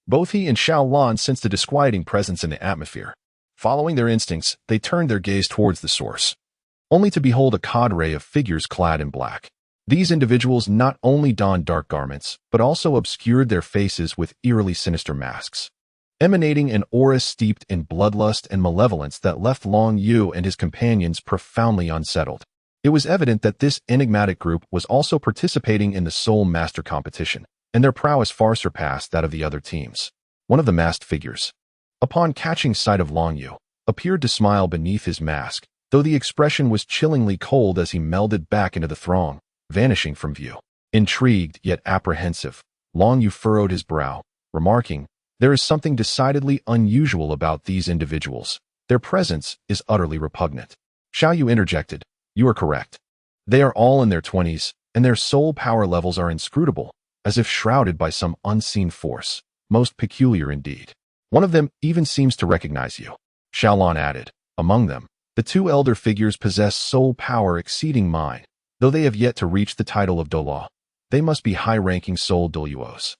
both he and Xiao Lan sensed a disquieting presence in the atmosphere. Following their instincts, they turned their gaze towards the source, only to behold a cadre of figures clad in black. These individuals not only donned dark garments, but also obscured their faces with eerily sinister masks, emanating an aura steeped in bloodlust and malevolence that left Long Yu and his companions profoundly unsettled. It was evident that this enigmatic group was also participating in the Soul Master competition, and their prowess far surpassed that of the other teams. One of the masked figures, upon catching sight of Long Yu, appeared to smile beneath his mask, though the expression was chillingly cold as he melded back into the throng, vanishing from view. Intrigued yet apprehensive, Long Yu furrowed his brow, remarking, "There is something decidedly unusual about these individuals. Their presence is utterly repugnant." Xiao Yu interjected, "You are correct. They are all in their 20s, and their soul power levels are inscrutable, as if shrouded by some unseen force, most peculiar indeed. One of them even seems to recognize you." Xiaolan added, "Among them, the 2 elder figures possess soul power exceeding mine. Though they have yet to reach the title of Douluo, they must be high-ranking soul Douluos."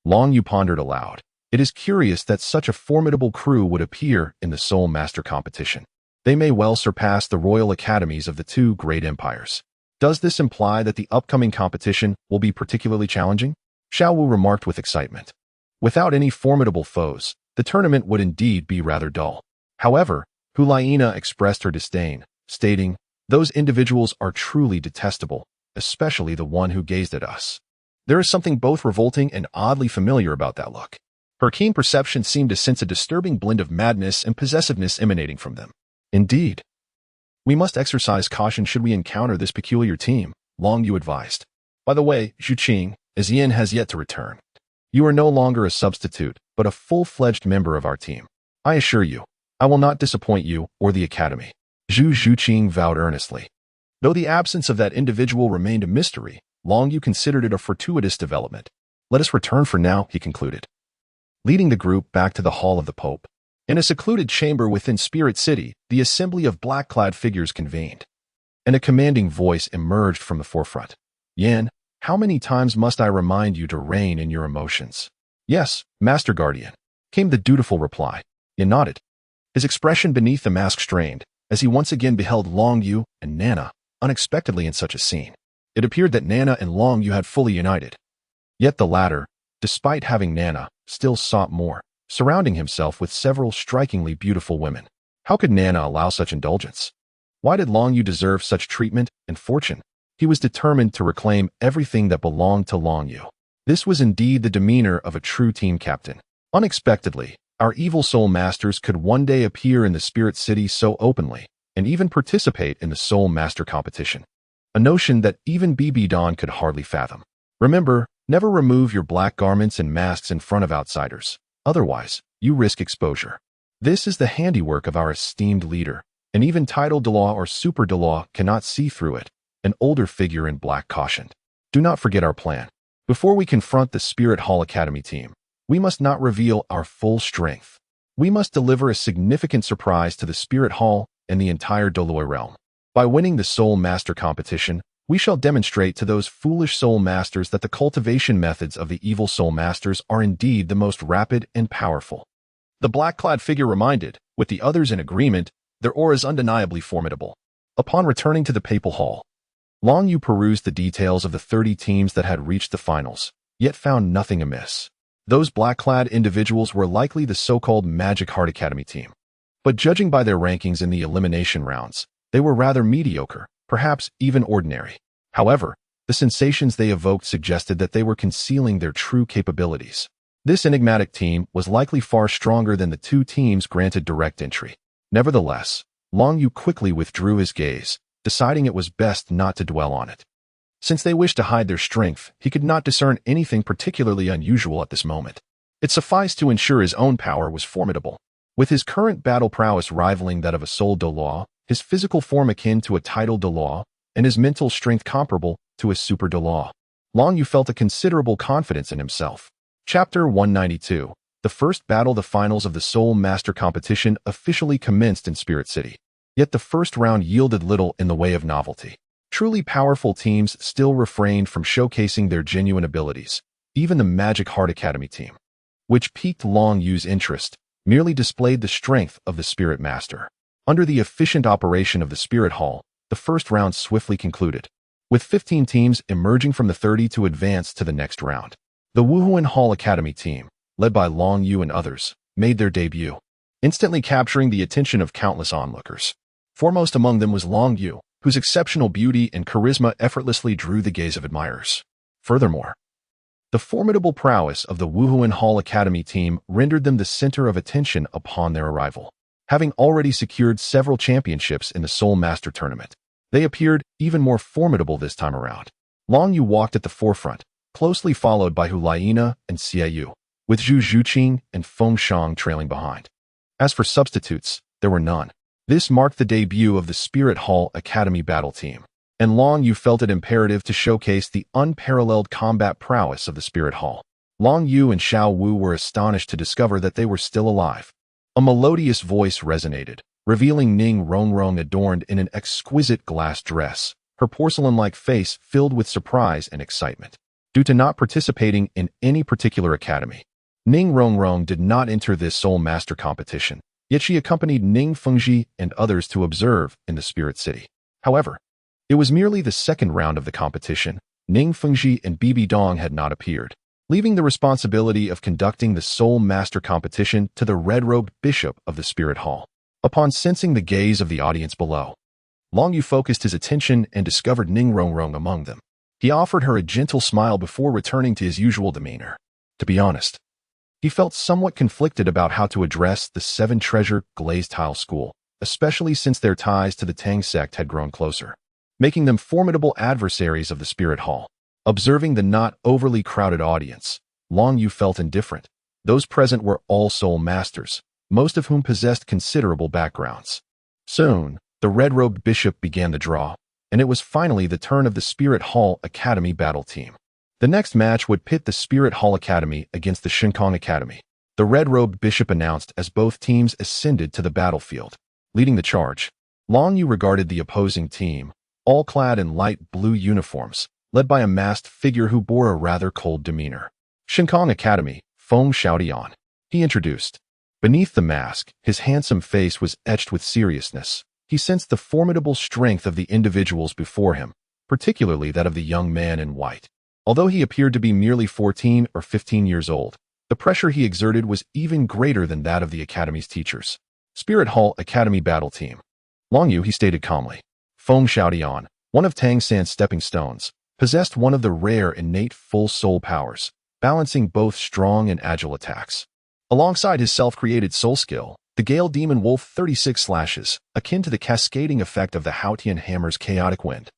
Long Yu pondered aloud. It is curious that such a formidable crew would appear in the Soul Master competition. They may well surpass the royal academies of the 2 great empires. Does this imply that the upcoming competition will be particularly challenging? Xiao Wu remarked with excitement. Without any formidable foes, the tournament would indeed be rather dull. However, Hulaina expressed her disdain, stating, "Those individuals are truly detestable, especially the one who gazed at us. There is something both revolting and oddly familiar about that look." Her keen perception seemed to sense a disturbing blend of madness and possessiveness emanating from them. "Indeed. We must exercise caution should we encounter this peculiar team," Long Yu advised. "By the way, Zhu Qing, as Yin has yet to return, you are no longer a substitute, but a full-fledged member of our team. I assure you, I will not disappoint you or the Academy." Zhu Qing vowed earnestly. Though the absence of that individual remained a mystery, Long Yu considered it a fortuitous development. "Let us return for now," he concluded, leading the group back to the Hall of the Pope. In a secluded chamber within Spirit City, the assembly of black-clad figures convened, and a commanding voice emerged from the forefront. "Yan, how many times must I remind you to rein in your emotions?" "Yes, Master Guardian," came the dutiful reply. Yan nodded, his expression beneath the mask strained, as he once again beheld Long Yu and Nana unexpectedly in such a scene. It appeared that Nana and Long Yu had fully united. Yet the latter, despite having Nana, still sought more, surrounding himself with several strikingly beautiful women. How could Nana allow such indulgence? Why did Long Yu deserve such treatment and fortune? He was determined to reclaim everything that belonged to Long Yu. This was indeed the demeanor of a true team captain. Unexpectedly, our evil soul masters could one day appear in the Spirit City so openly, and even participate in the Soul Master competition. A notion that even BB Dawn could hardly fathom. Remember, never remove your black garments and masks in front of outsiders. Otherwise, you risk exposure. This is the handiwork of our esteemed leader, and even titled Douluo or Super Douluo cannot see through it, an older figure in black cautioned. "Do not forget our plan. Before we confront the Spirit Hall Academy team, we must not reveal our full strength. We must deliver a significant surprise to the Spirit Hall and the entire Douluo realm. By winning the Soul Master competition, we shall demonstrate to those foolish soul masters that the cultivation methods of the evil soul masters are indeed the most rapid and powerful." The black-clad figure reminded, with the others in agreement, their auras undeniably formidable. Upon returning to the Papal Hall, Long Yu perused the details of the 30 teams that had reached the finals, yet found nothing amiss. Those black-clad individuals were likely the so-called Magic Heart Academy team. But judging by their rankings in the elimination rounds, they were rather mediocre, perhaps even ordinary. However, the sensations they evoked suggested that they were concealing their true capabilities. This enigmatic team was likely far stronger than the 2 teams granted direct entry. Nevertheless, Long Yu quickly withdrew his gaze, deciding it was best not to dwell on it. Since they wished to hide their strength, he could not discern anything particularly unusual at this moment. It sufficed to ensure his own power was formidable. With his current battle prowess rivaling that of a soul Douluo, his physical form akin to a tidal Douluo, and his mental strength comparable to a super Douluo, Long Yu felt a considerable confidence in himself. Chapter 192. The first battle. The finals of the Soul Master competition officially commenced in Spirit City. Yet the first round yielded little in the way of novelty. Truly powerful teams still refrained from showcasing their genuine abilities. Even the Magic Heart Academy team, which piqued Long Yu's interest, merely displayed the strength of the Spirit Master. Under the efficient operation of the Spirit Hall, the first round swiftly concluded, with 15 teams emerging from the 30 to advance to the next round. The Wuhuan Hall Academy team, led by Long Yu and others, made their debut, instantly capturing the attention of countless onlookers. Foremost among them was Long Yu, whose exceptional beauty and charisma effortlessly drew the gaze of admirers. Furthermore, the formidable prowess of the Wuhuan Hall Academy team rendered them the center of attention upon their arrival. Having already secured several championships in the Soul Master tournament, they appeared even more formidable this time around. Long Yu walked at the forefront, closely followed by Hu Liina and Xiaoyu, with Zhu Zhuqing and Feng Shang trailing behind. As for substitutes, there were none. This marked the debut of the Spirit Hall Academy battle team, and Long Yu felt it imperative to showcase the unparalleled combat prowess of the Spirit Hall. Long Yu and Xiao Wu were astonished to discover that they were still alive. A melodious voice resonated, revealing Ning Rongrong adorned in an exquisite glass dress, her porcelain-like face filled with surprise and excitement. Due to not participating in any particular academy, Ning Rongrong did not enter this Soul Master competition, yet she accompanied Ning Fengji and others to observe in the Spirit City. However, it was merely the second round of the competition. Ning Fengji and Bibi Dong had not appeared, leaving the responsibility of conducting the Soul Master competition to the red-robed bishop of the Spirit Hall. Upon sensing the gaze of the audience below, Long Yu focused his attention and discovered Ning Rongrong among them. He offered her a gentle smile before returning to his usual demeanor. To be honest, he felt somewhat conflicted about how to address the Seven Treasure Glazed Tile School, especially since their ties to the Tang sect had grown closer, making them formidable adversaries of the Spirit Hall. Observing the not overly crowded audience, Long Yu felt indifferent. Those present were all Soul Masters, most of whom possessed considerable backgrounds. Soon, the red-robed bishop began the draw, and it was finally the turn of the Spirit Hall Academy battle team. The next match would pit the Spirit Hall Academy against the Xiaogang Academy. The red-robed bishop announced as both teams ascended to the battlefield. Leading the charge, Long Yu regarded the opposing team, all clad in light blue uniforms, led by a masked figure who bore a rather cold demeanor. Xiaogang Academy, Feng Xiaotian, he introduced. Beneath the mask, his handsome face was etched with seriousness. He sensed the formidable strength of the individuals before him, particularly that of the young man in white. Although he appeared to be merely 14 or 15 years old, the pressure he exerted was even greater than that of the Academy's teachers. Spirit Hall Academy battle team. Long Yu, he stated calmly. Feng Xiaotian, one of Tang San's stepping stones, possessed one of the rare innate full soul powers, balancing both strong and agile attacks. Alongside his self-created soul skill, the Gale Demon Wolf 36 slashes, akin to the cascading effect of the Haotian Hammer's chaotic wind.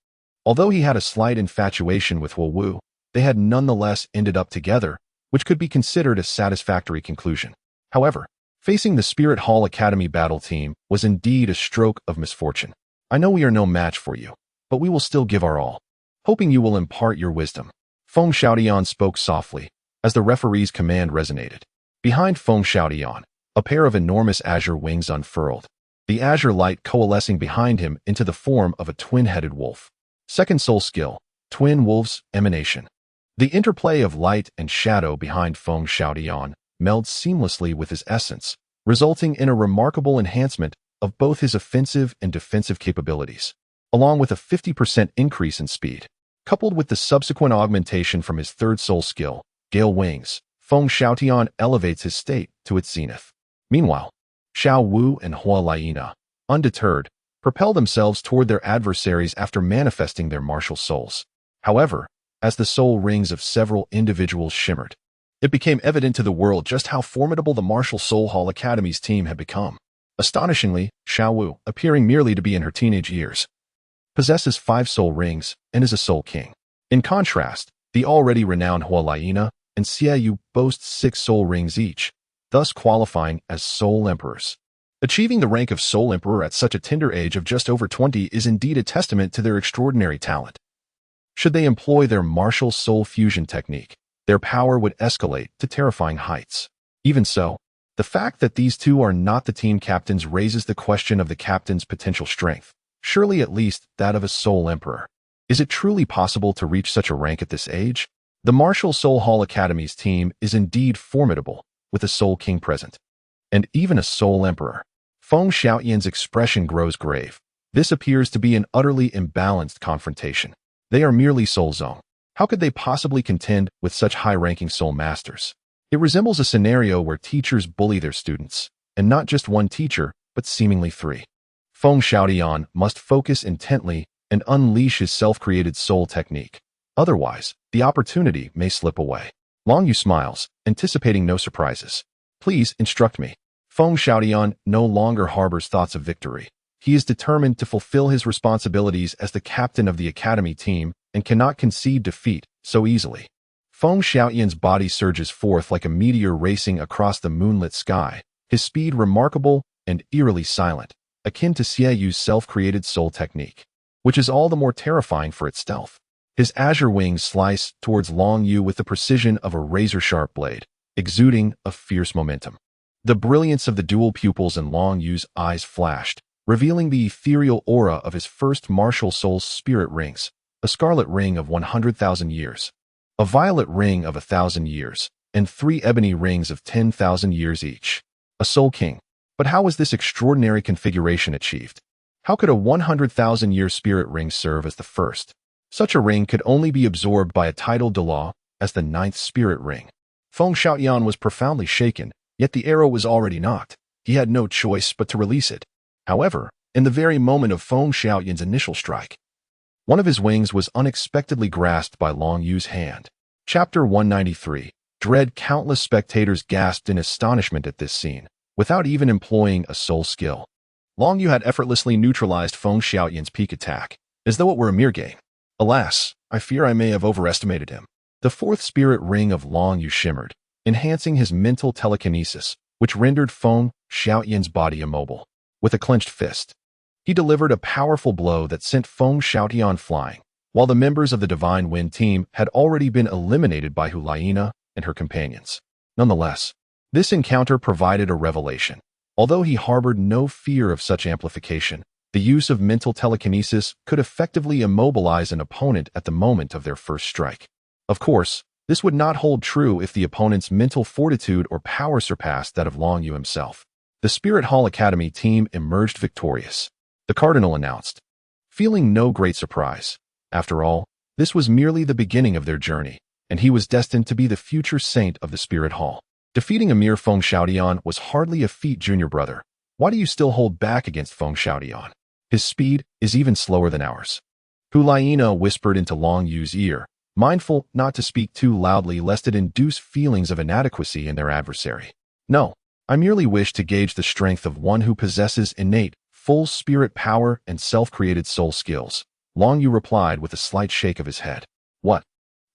Although he had a slight infatuation with Huo Wu, they had nonetheless ended up together, which could be considered a satisfactory conclusion. However, facing the Spirit Hall Academy battle team was indeed a stroke of misfortune. I know we are no match for you, but we will still give our all, hoping you will impart your wisdom. Feng Xiaotian spoke softly, as the referee's command resonated. Behind Feng Xiaotian, a pair of enormous azure wings unfurled, the azure light coalescing behind him into the form of a twin-headed wolf. Second soul skill, Twin Wolf's Emanation. The interplay of light and shadow behind Feng Xiaotian melds seamlessly with his essence, resulting in a remarkable enhancement of both his offensive and defensive capabilities, along with a 50% increase in speed. Coupled with the subsequent augmentation from his third soul skill, Gale Wings, Feng Xiaotian elevates his state to its zenith. Meanwhile, Xiao Wu and Hua Liina, undeterred, propel themselves toward their adversaries after manifesting their martial souls. However, as the soul rings of several individuals shimmered, it became evident to the world just how formidable the Martial Soul Hall Academy's team had become. Astonishingly, Xiao Wu, appearing merely to be in her teenage years, possesses 5 soul rings and is a soul king. In contrast, the already renowned Hualaina and Xiaoyu boast 6 soul rings each, thus qualifying as soul emperors. Achieving the rank of soul emperor at such a tender age of just over 20 is indeed a testament to their extraordinary talent. Should they employ their martial soul fusion technique, their power would escalate to terrifying heights. Even so, the fact that these two are not the team captains raises the question of the captain's potential strength, surely at least that of a soul emperor. Is it truly possible to reach such a rank at this age? The Martial Soul Hall Academy's team is indeed formidable, with a Soul King present, and even a Soul Emperor. Feng Xiaoyan's expression grows grave. This appears to be an utterly imbalanced confrontation. They are merely Soul Zone. How could they possibly contend with such high-ranking Soul Masters? It resembles a scenario where teachers bully their students, and not just one teacher, but seemingly 3. Feng Xiaoyan must focus intently and unleash his self-created soul technique. Otherwise, the opportunity may slip away. Long Yu smiles, anticipating no surprises. Please instruct me. Feng Xiaoyan no longer harbors thoughts of victory. He is determined to fulfill his responsibilities as the captain of the academy team and cannot concede defeat so easily. Feng Xiaoyan's body surges forth like a meteor racing across the moonlit sky, his speed remarkable and eerily silent, akin to Xiaoyu's self-created soul technique, which is all the more terrifying for its stealth. His azure wings slice towards Long Yu with the precision of a razor-sharp blade, exuding a fierce momentum. The brilliance of the dual pupils in Long Yu's eyes flashed, revealing the ethereal aura of his first martial soul's spirit rings, a scarlet ring of 100,000 years, a violet ring of 1,000 years, and 3 ebony rings of 10,000 years each. A Soul King. But how was this extraordinary configuration achieved? How could a 100,000-year spirit ring serve as the first? Such a ring could only be absorbed by a titled Douluo as the 9th spirit ring. Feng Xiaoyan was profoundly shaken, yet the arrow was already knocked. He had no choice but to release it. However, in the very moment of Feng Xiaoyan's initial strike, one of his wings was unexpectedly grasped by Long Yu's hand. Chapter 193. Dread. Countless spectators gasped in astonishment at this scene, without even employing a soul skill. Long Yu had effortlessly neutralized Feng Xiaoyan's peak attack, as though it were a mere game. Alas, I fear I may have overestimated him. The 4th spirit ring of Long Yu shimmered, enhancing his mental telekinesis, which rendered Feng Xiaoyan's body immobile. With a clenched fist, he delivered a powerful blow that sent Feng Xiaoyan flying, while the members of the Divine Wind team had already been eliminated by Hualaina and her companions. Nonetheless, this encounter provided a revelation. Although he harbored no fear of such amplification, the use of mental telekinesis could effectively immobilize an opponent at the moment of their first strike. Of course, this would not hold true if the opponent's mental fortitude or power surpassed that of Long Yu himself. The Spirit Hall Academy team emerged victorious. The Cardinal announced, feeling no great surprise. After all, this was merely the beginning of their journey, and he was destined to be the future saint of the Spirit Hall. Defeating a mere Feng Xiaoyan was hardly a feat, junior brother. Why do you still hold back against Feng Xiaoyan? His speed is even slower than ours. Hualaina whispered into Long Yu's ear, mindful not to speak too loudly lest it induce feelings of inadequacy in their adversary. No, I merely wish to gauge the strength of one who possesses innate, full spirit power and self-created soul skills. Long Yu replied with a slight shake of his head. What?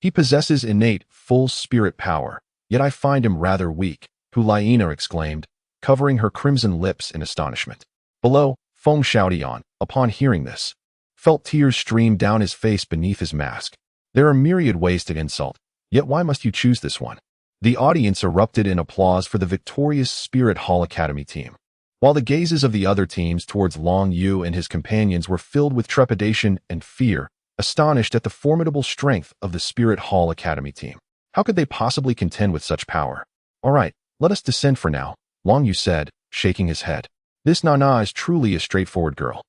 He possesses innate, full spirit power, yet I find him rather weak, Hualaina exclaimed, covering her crimson lips in astonishment. Below, Feng Xiaoyan, upon hearing this, felt tears stream down his face beneath his mask. There are myriad ways to insult, yet why must you choose this one? The audience erupted in applause for the victorious Spirit Hall Academy team, while the gazes of the other teams towards Long Yu and his companions were filled with trepidation and fear, astonished at the formidable strength of the Spirit Hall Academy team. How could they possibly contend with such power? All right, let us descend for now, Long Yu said, shaking his head. This Nana is truly a straightforward girl.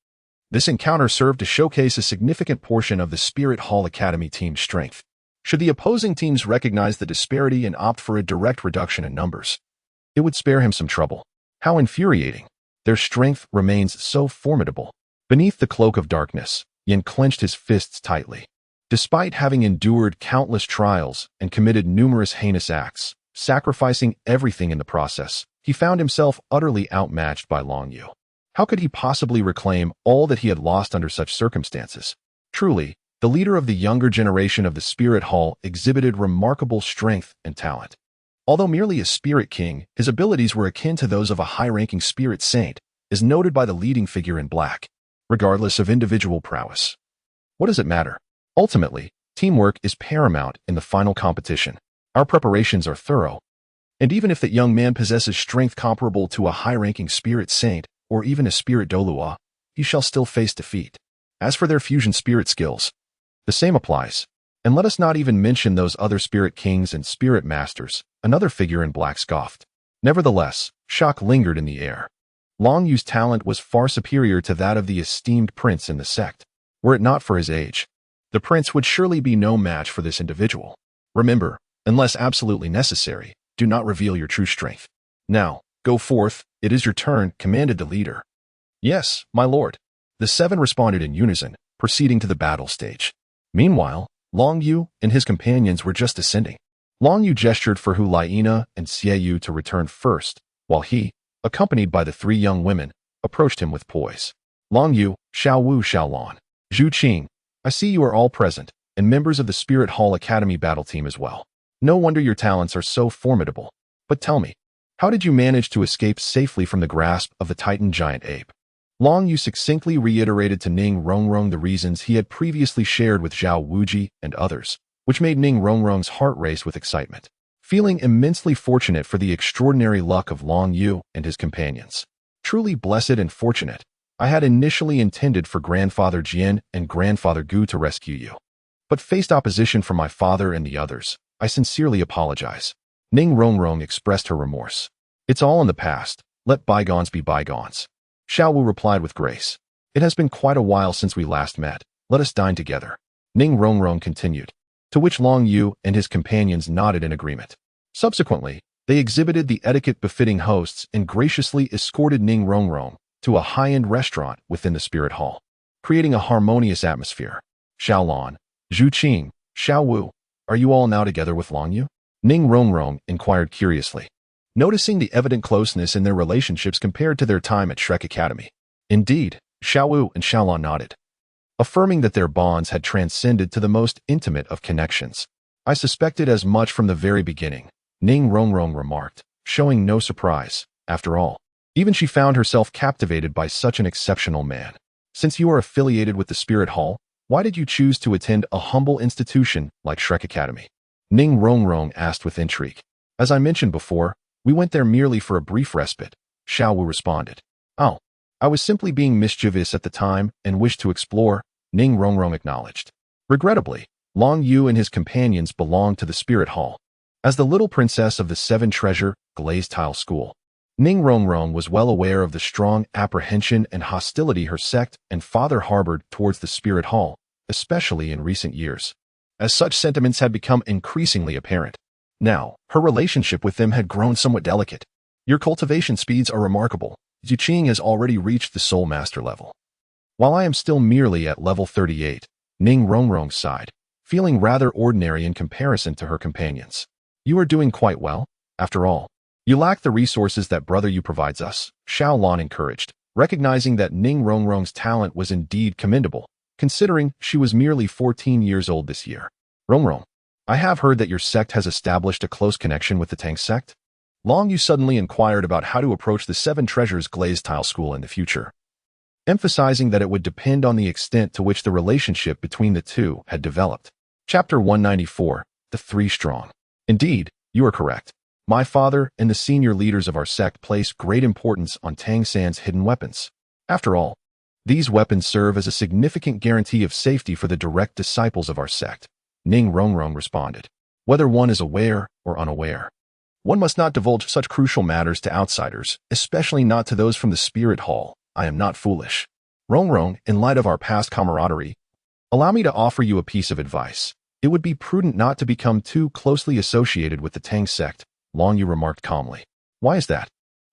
This encounter served to showcase a significant portion of the Spirit Hall Academy team's strength. Should the opposing teams recognize the disparity and opt for a direct reduction in numbers, it would spare him some trouble. How infuriating. Their strength remains so formidable. Beneath the cloak of darkness, Yin clenched his fists tightly. Despite having endured countless trials and committed numerous heinous acts, sacrificing everything in the process, he found himself utterly outmatched by Long Yu. How could he possibly reclaim all that he had lost under such circumstances? Truly, The leader of the younger generation of the Spirit Hall exhibited remarkable strength and talent. Although merely a spirit king, his abilities were akin to those of a high-ranking spirit saint, as noted by the leading figure in black, regardless of individual prowess. What does it matter? Ultimately, teamwork is paramount in the final competition. Our preparations are thorough, and even if that young man possesses strength comparable to a high-ranking spirit saint or even a spirit Douluo, he shall still face defeat. As for their fusion spirit skills, the same applies. And let us not even mention those other spirit kings and spirit masters, another figure in black scoffed. Nevertheless, shock lingered in the air. Long Yu's talent was far superior to that of the esteemed prince in the sect. Were it not for his age, the prince would surely be no match for this individual. Remember, unless absolutely necessary, do not reveal your true strength. Now, go forth, it is your turn, commanded the leader. Yes, my lord. The 7 responded in unison, proceeding to the battle stage. Meanwhile, Long Yu and his companions were just ascending. Long Yu gestured for Hu Liena and Xie Yu to return first, while he, accompanied by the 3 young women, approached him with poise. Long Yu, Xiao Wu, Xiaolon, Zhu Qing, I see you are all present, and members of the Spirit Hall Academy battle team as well. No wonder your talents are so formidable. But tell me, how did you manage to escape safely from the grasp of the Titan giant ape? Long Yu succinctly reiterated to Ning Rongrong the reasons he had previously shared with Zhao Wuji and others, which made Ning Rongrong's heart race with excitement. Feeling immensely fortunate for the extraordinary luck of Long Yu and his companions. Truly blessed and fortunate, I had initially intended for Grandfather Jian and Grandfather Gu to rescue you. But faced opposition from my father and the others, I sincerely apologize. Ning Rongrong expressed her remorse. It's all in the past, let bygones be bygones. Xiao Wu replied with grace. It has been quite a while since we last met. Let us dine together. Ning Rongrong continued, to which Long Yu and his companions nodded in agreement. Subsequently, they exhibited the etiquette befitting hosts and graciously escorted Ning Rongrong to a high-end restaurant within the Spirit Hall, creating a harmonious atmosphere. Xiaolon, Zhu Qing, Xiao Wu, are you all now together with Long Yu? Ning Rongrong inquired curiously, noticing the evident closeness in their relationships compared to their time at Shrek Academy. Indeed, Xiao Wu and Xiaolon nodded, affirming that their bonds had transcended to the most intimate of connections. I suspected as much from the very beginning, Ning Rongrong remarked, showing no surprise. After all, even she found herself captivated by such an exceptional man. Since you are affiliated with the Spirit Hall, why did you choose to attend a humble institution like Shrek Academy? Ning Rongrong asked with intrigue. As I mentioned before, we went there merely for a brief respite, Xiao Wu responded. Oh, I was simply being mischievous at the time and wished to explore, Ning Rongrong acknowledged. Regrettably, Long Yu and his companions belonged to the Spirit Hall. As the little princess of the 7 treasure glazed tile school, Ning Rongrong was well aware of the strong apprehension and hostility her sect and father harbored towards the Spirit Hall, especially in recent years, as such sentiments had become increasingly apparent. Now, her relationship with them had grown somewhat delicate. Your cultivation speeds are remarkable. Yuqing has already reached the Soul Master level, while I am still merely at level 38, Ning Rongrong sighed, feeling rather ordinary in comparison to her companions. You are doing quite well, after all. You lack the resources that Brother Yu provides us, Xiaolon encouraged, recognizing that Ning Rongrong's talent was indeed commendable, considering she was merely 14 years old this year. Rongrong, I have heard that your sect has established a close connection with the Tang sect. Long Yu suddenly inquired about how to approach the 7 treasures glazed tile school in the future, emphasizing that it would depend on the extent to which the relationship between the two had developed. Chapter 194, The 3 Strong. Indeed, you are correct. My father and the senior leaders of our sect place great importance on Tang San's hidden weapons. After all, these weapons serve as a significant guarantee of safety for the direct disciples of our sect. Ning Rongrong responded. Whether one is aware or unaware, one must not divulge such crucial matters to outsiders, especially not to those from the Spirit Hall. I am not foolish. Rongrong, in light of our past camaraderie, allow me to offer you a piece of advice. It would be prudent not to become too closely associated with the Tang sect, Long Yu remarked calmly. Why is that?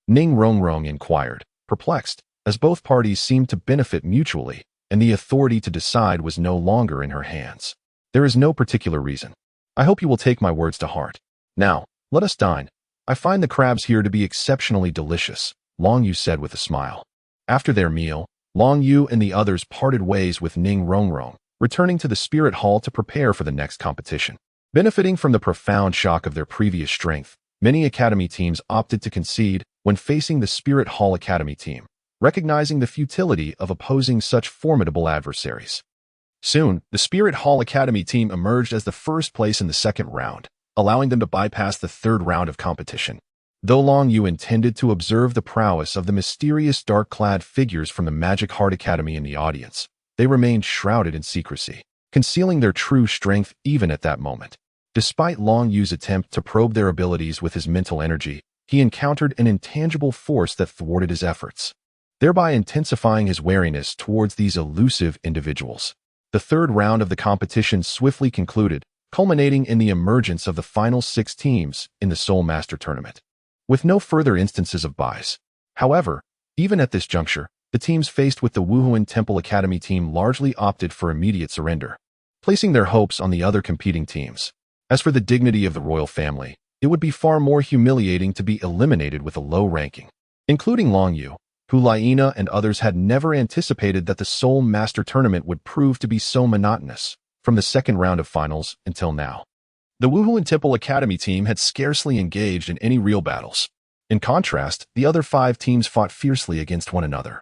Ning Rongrong inquired, perplexed, as both parties seemed to benefit mutually, and the authority to decide was no longer in her hands. There is no particular reason. I hope you will take my words to heart. Now, let us dine. I find the crabs here to be exceptionally delicious, Long Yu said with a smile. After their meal, Long Yu and the others parted ways with Ning Rongrong, returning to the Spirit Hall to prepare for the next competition. Benefiting from the profound shock of their previous strength, many Academy teams opted to concede when facing the Spirit Hall Academy team, recognizing the futility of opposing such formidable adversaries. Soon, the Spirit Hall Academy team emerged as the first place in the second round, allowing them to bypass the third round of competition. Though Long Yu intended to observe the prowess of the mysterious dark-clad figures from the Magic Heart Academy in the audience, they remained shrouded in secrecy, concealing their true strength even at that moment. Despite Long Yu's attempt to probe their abilities with his mental energy, he encountered an intangible force that thwarted his efforts, thereby intensifying his wariness towards these elusive individuals. The third round of the competition swiftly concluded, culminating in the emergence of the final 6 teams in the Soul Master Tournament, with no further instances of buys. However, even at this juncture, the teams faced with the Wuhuan Temple Academy team largely opted for immediate surrender, placing their hopes on the other competing teams. As for the dignity of the royal family, it would be far more humiliating to be eliminated with a low ranking, including Long Yu, who Liena and others had never anticipated that the Soul Master Tournament would prove to be so monotonous, from the second round of finals until now. The Wuhuan Temple Academy team had scarcely engaged in any real battles. In contrast, the other 5 teams fought fiercely against one another,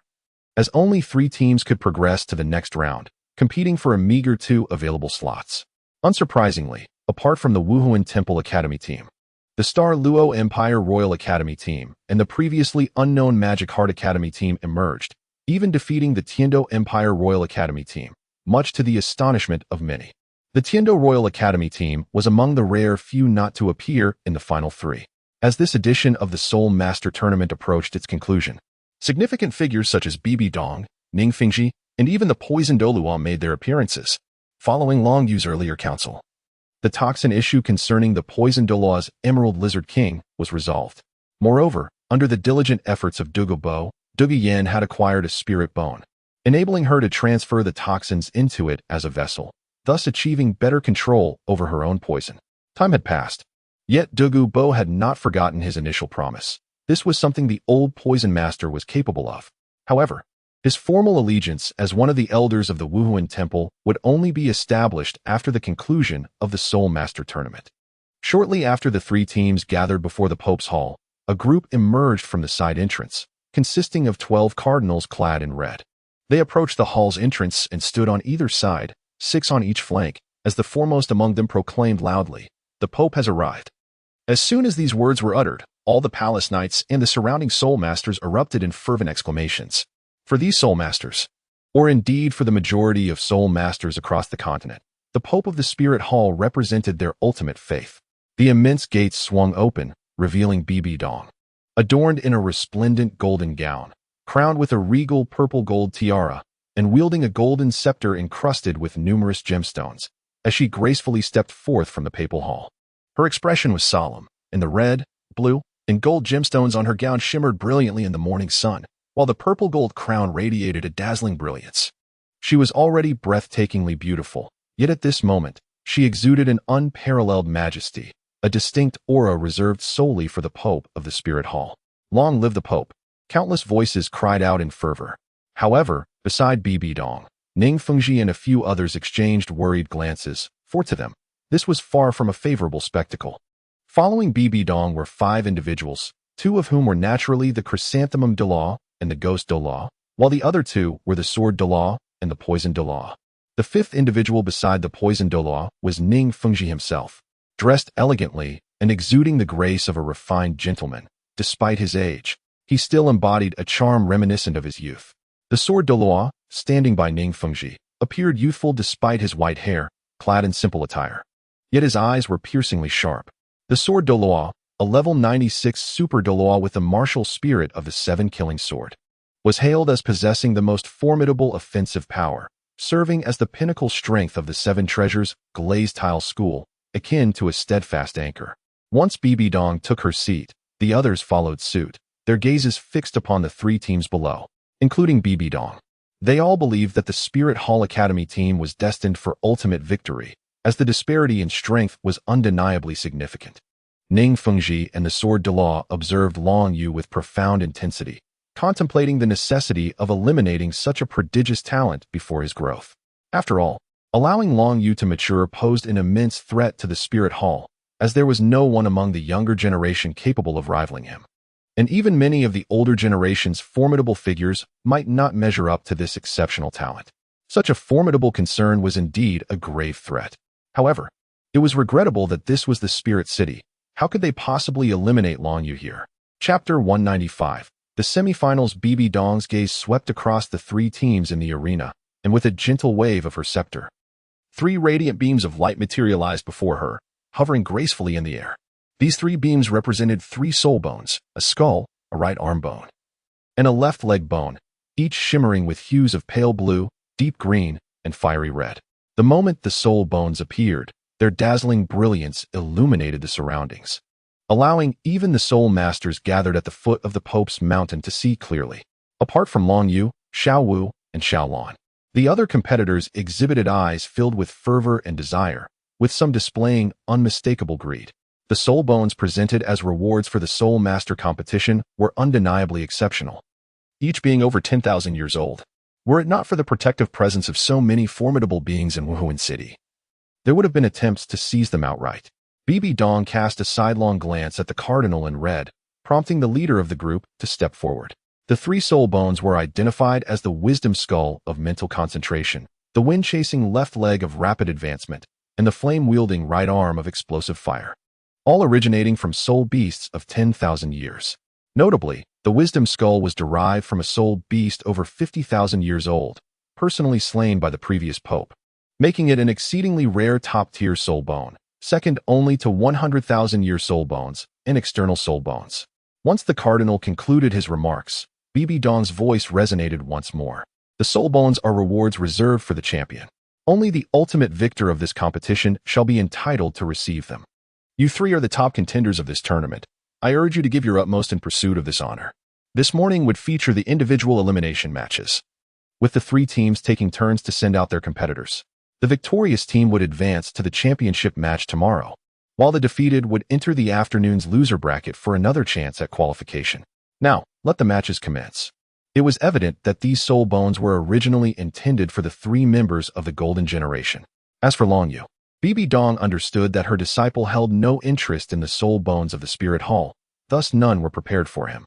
as only 3 teams could progress to the next round, competing for a meager 2 available slots. Unsurprisingly, apart from the Wuhuan Temple Academy team, the Star Luo Empire Royal Academy team and the previously unknown Magic Heart Academy team emerged, even defeating the Tiando Empire Royal Academy team, much to the astonishment of many. The Tiando Royal Academy team was among the rare few not to appear in the final 3. As this edition of the Soul Master Tournament approached its conclusion, significant figures such as Bibi Dong, Ning Fengji, and even the Poison Douluo made their appearances, following Long Yu's earlier counsel. The toxin issue concerning the Poison Douluo's Emerald Lizard King was resolved. Moreover, under the diligent efforts of Dugu Bo, Dugu Yan had acquired a spirit bone, enabling her to transfer the toxins into it as a vessel, thus achieving better control over her own poison. Time had passed, yet Dugu Bo had not forgotten his initial promise. This was something the old poison master was capable of. However, his formal allegiance as one of the elders of the Wuhuan Temple would only be established after the conclusion of the Soul Master Tournament. Shortly after the 3 teams gathered before the Pope's Hall, a group emerged from the side entrance, consisting of 12 cardinals clad in red. They approached the hall's entrance and stood on either side, 6 on each flank, as the foremost among them proclaimed loudly, "The Pope has arrived." As soon as these words were uttered, all the palace knights and the surrounding Soul Masters erupted in fervent exclamations. For these Soul Masters, or indeed for the majority of Soul Masters across the continent, the Pope of the Spirit Hall represented their ultimate faith. The immense gates swung open, revealing Bibi Dong, adorned in a resplendent golden gown, crowned with a regal purple-gold tiara, and wielding a golden scepter encrusted with numerous gemstones, as she gracefully stepped forth from the papal hall. Her expression was solemn, and the red, blue, and gold gemstones on her gown shimmered brilliantly in the morning sun, while the purple-gold crown radiated a dazzling brilliance. She was already breathtakingly beautiful, yet at this moment, she exuded an unparalleled majesty, a distinct aura reserved solely for the Pope of the Spirit Hall. Long live the Pope! Countless voices cried out in fervor. However, beside Bibi Dong, Ning Fengji and a few others exchanged worried glances, for to them, this was far from a favorable spectacle. Following Bibi Dong were 5 individuals, 2 of whom were naturally the Chrysanthemum Douluo and the Ghost Douluo, while the other 2 were the Sword Douluo and the Poison Douluo. The 5th individual beside the Poison Douluo was Ning Fengji himself, dressed elegantly and exuding the grace of a refined gentleman. Despite his age, he still embodied a charm reminiscent of his youth. The Sword Douluo, standing by Ning Fengji, appeared youthful despite his white hair, clad in simple attire. Yet his eyes were piercingly sharp. The Sword Douluo, a level 96 super Douluo with the martial spirit of the 7-killing sword, was hailed as possessing the most formidable offensive power, serving as the pinnacle strength of the 7 treasures glazed tile school, akin to a steadfast anchor. Once Bibi Dong took her seat, the others followed suit, their gazes fixed upon the 3 teams below, including Bibi Dong. They all believed that the Spirit Hall Academy team was destined for ultimate victory, as the disparity in strength was undeniably significant. Ning Fengji and the Sword Douluo observed Long Yu with profound intensity, contemplating the necessity of eliminating such a prodigious talent before his growth. After all, Allowing Long Yu to mature posed an immense threat to the Spirit Hall, as there was no one among the younger generation capable of rivaling him. And even many of the older generation's formidable figures might not measure up to this exceptional talent. Such a formidable concern was indeed a grave threat. However, it was regrettable that this was the Spirit City. How could they possibly eliminate Long Yu here? Chapter 195. The semifinals. Bibi Dong's gaze swept across the three teams in the arena, and with a gentle wave of her scepter, three radiant beams of light materialized before her, hovering gracefully in the air. These three beams represented three soul bones, a skull, a right arm bone, and a left leg bone, each shimmering with hues of pale blue, deep green, and fiery red. The moment the soul bones appeared, their dazzling brilliance illuminated the surroundings, allowing even the soul masters gathered at the foot of the Pope's mountain to see clearly. Apart from Long Yu, Xiao Wu, and Xiao Lan, the other competitors exhibited eyes filled with fervor and desire, with some displaying unmistakable greed. The soul bones presented as rewards for the Soul Master competition were undeniably exceptional, each being over 10,000 years old. Were it not for the protective presence of so many formidable beings in Wuhan City, there would have been attempts to seize them outright. Bibi Dong cast a sidelong glance at the cardinal in red, prompting the leader of the group to step forward. The three soul bones were identified as the wisdom skull of mental concentration, the wind-chasing left leg of rapid advancement, and the flame-wielding right arm of explosive fire, all originating from soul beasts of 10,000 years. Notably, the wisdom skull was derived from a soul beast over 50,000 years old, personally slain by the previous pope, making it an exceedingly rare top-tier soul bone, second only to 100,000-year soul bones and external soul bones. Once the cardinal concluded his remarks, Bibi Dong's voice resonated once more. The soul bones are rewards reserved for the champion. Only the ultimate victor of this competition shall be entitled to receive them. You three are the top contenders of this tournament. I urge you to give your utmost in pursuit of this honor. This morning would feature the individual elimination matches, with the three teams taking turns to send out their competitors. The victorious team would advance to the championship match tomorrow, while the defeated would enter the afternoon's loser bracket for another chance at qualification. Now, let the matches commence. It was evident that these soul bones were originally intended for the three members of the Golden Generation. As for Long Yu, Bibi Dong understood that her disciple held no interest in the soul bones of the Spirit Hall, thus none were prepared for him.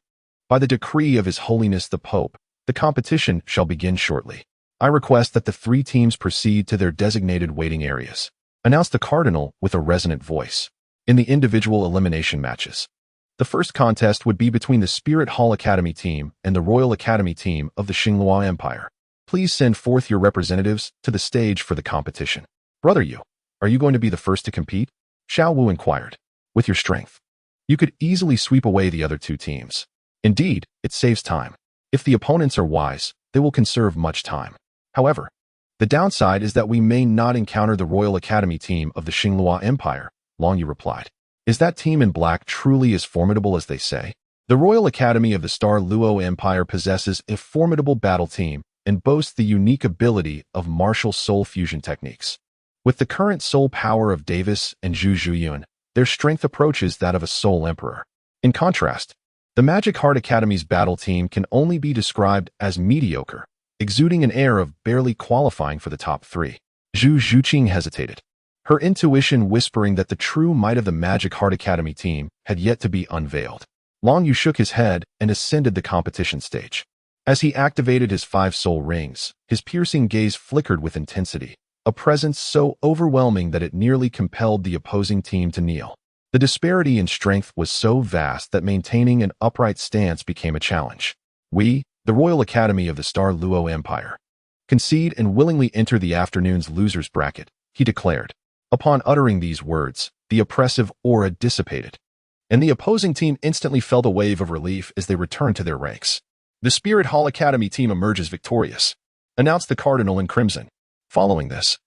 By the decree of His Holiness the Pope, the competition shall begin shortly. I request that the three teams proceed to their designated waiting areas, announced the cardinal with a resonant voice. In the individual elimination matches, the first contest would be between the Spirit Hall Academy team and the Royal Academy team of the Xinghua Empire. Please send forth your representatives to the stage for the competition. Brother Yu, are you going to be the first to compete? Xiao Wu inquired. With your strength, you could easily sweep away the other two teams. Indeed, it saves time. If the opponents are wise, they will conserve much time. However, the downside is that we may not encounter the Royal Academy team of the Xinghua Empire, Long Yu replied. Is that team in black truly as formidable as they say? The Royal Academy of the Star Luo Empire possesses a formidable battle team and boasts the unique ability of martial soul fusion techniques. With the current soul power of Davis and Zhu Zhuyuan, their strength approaches that of a soul emperor. In contrast, the Magic Heart Academy's battle team can only be described as mediocre, exuding an air of barely qualifying for the top three. Zhu Zhuqing hesitated, her intuition whispering that the true might of the Magic Heart Academy team had yet to be unveiled. Long Yu shook his head and ascended the competition stage. As he activated his 5 soul rings, his piercing gaze flickered with intensity, a presence so overwhelming that it nearly compelled the opposing team to kneel. The disparity in strength was so vast that maintaining an upright stance became a challenge. We, the Royal Academy of the Star Luo Empire, concede and willingly enter the afternoon's losers bracket, he declared. Upon uttering these words, the oppressive aura dissipated, and the opposing team instantly felt a wave of relief as they returned to their ranks. The Spirit Hall Academy team emerges victorious, announced the Cardinal in crimson. Following this,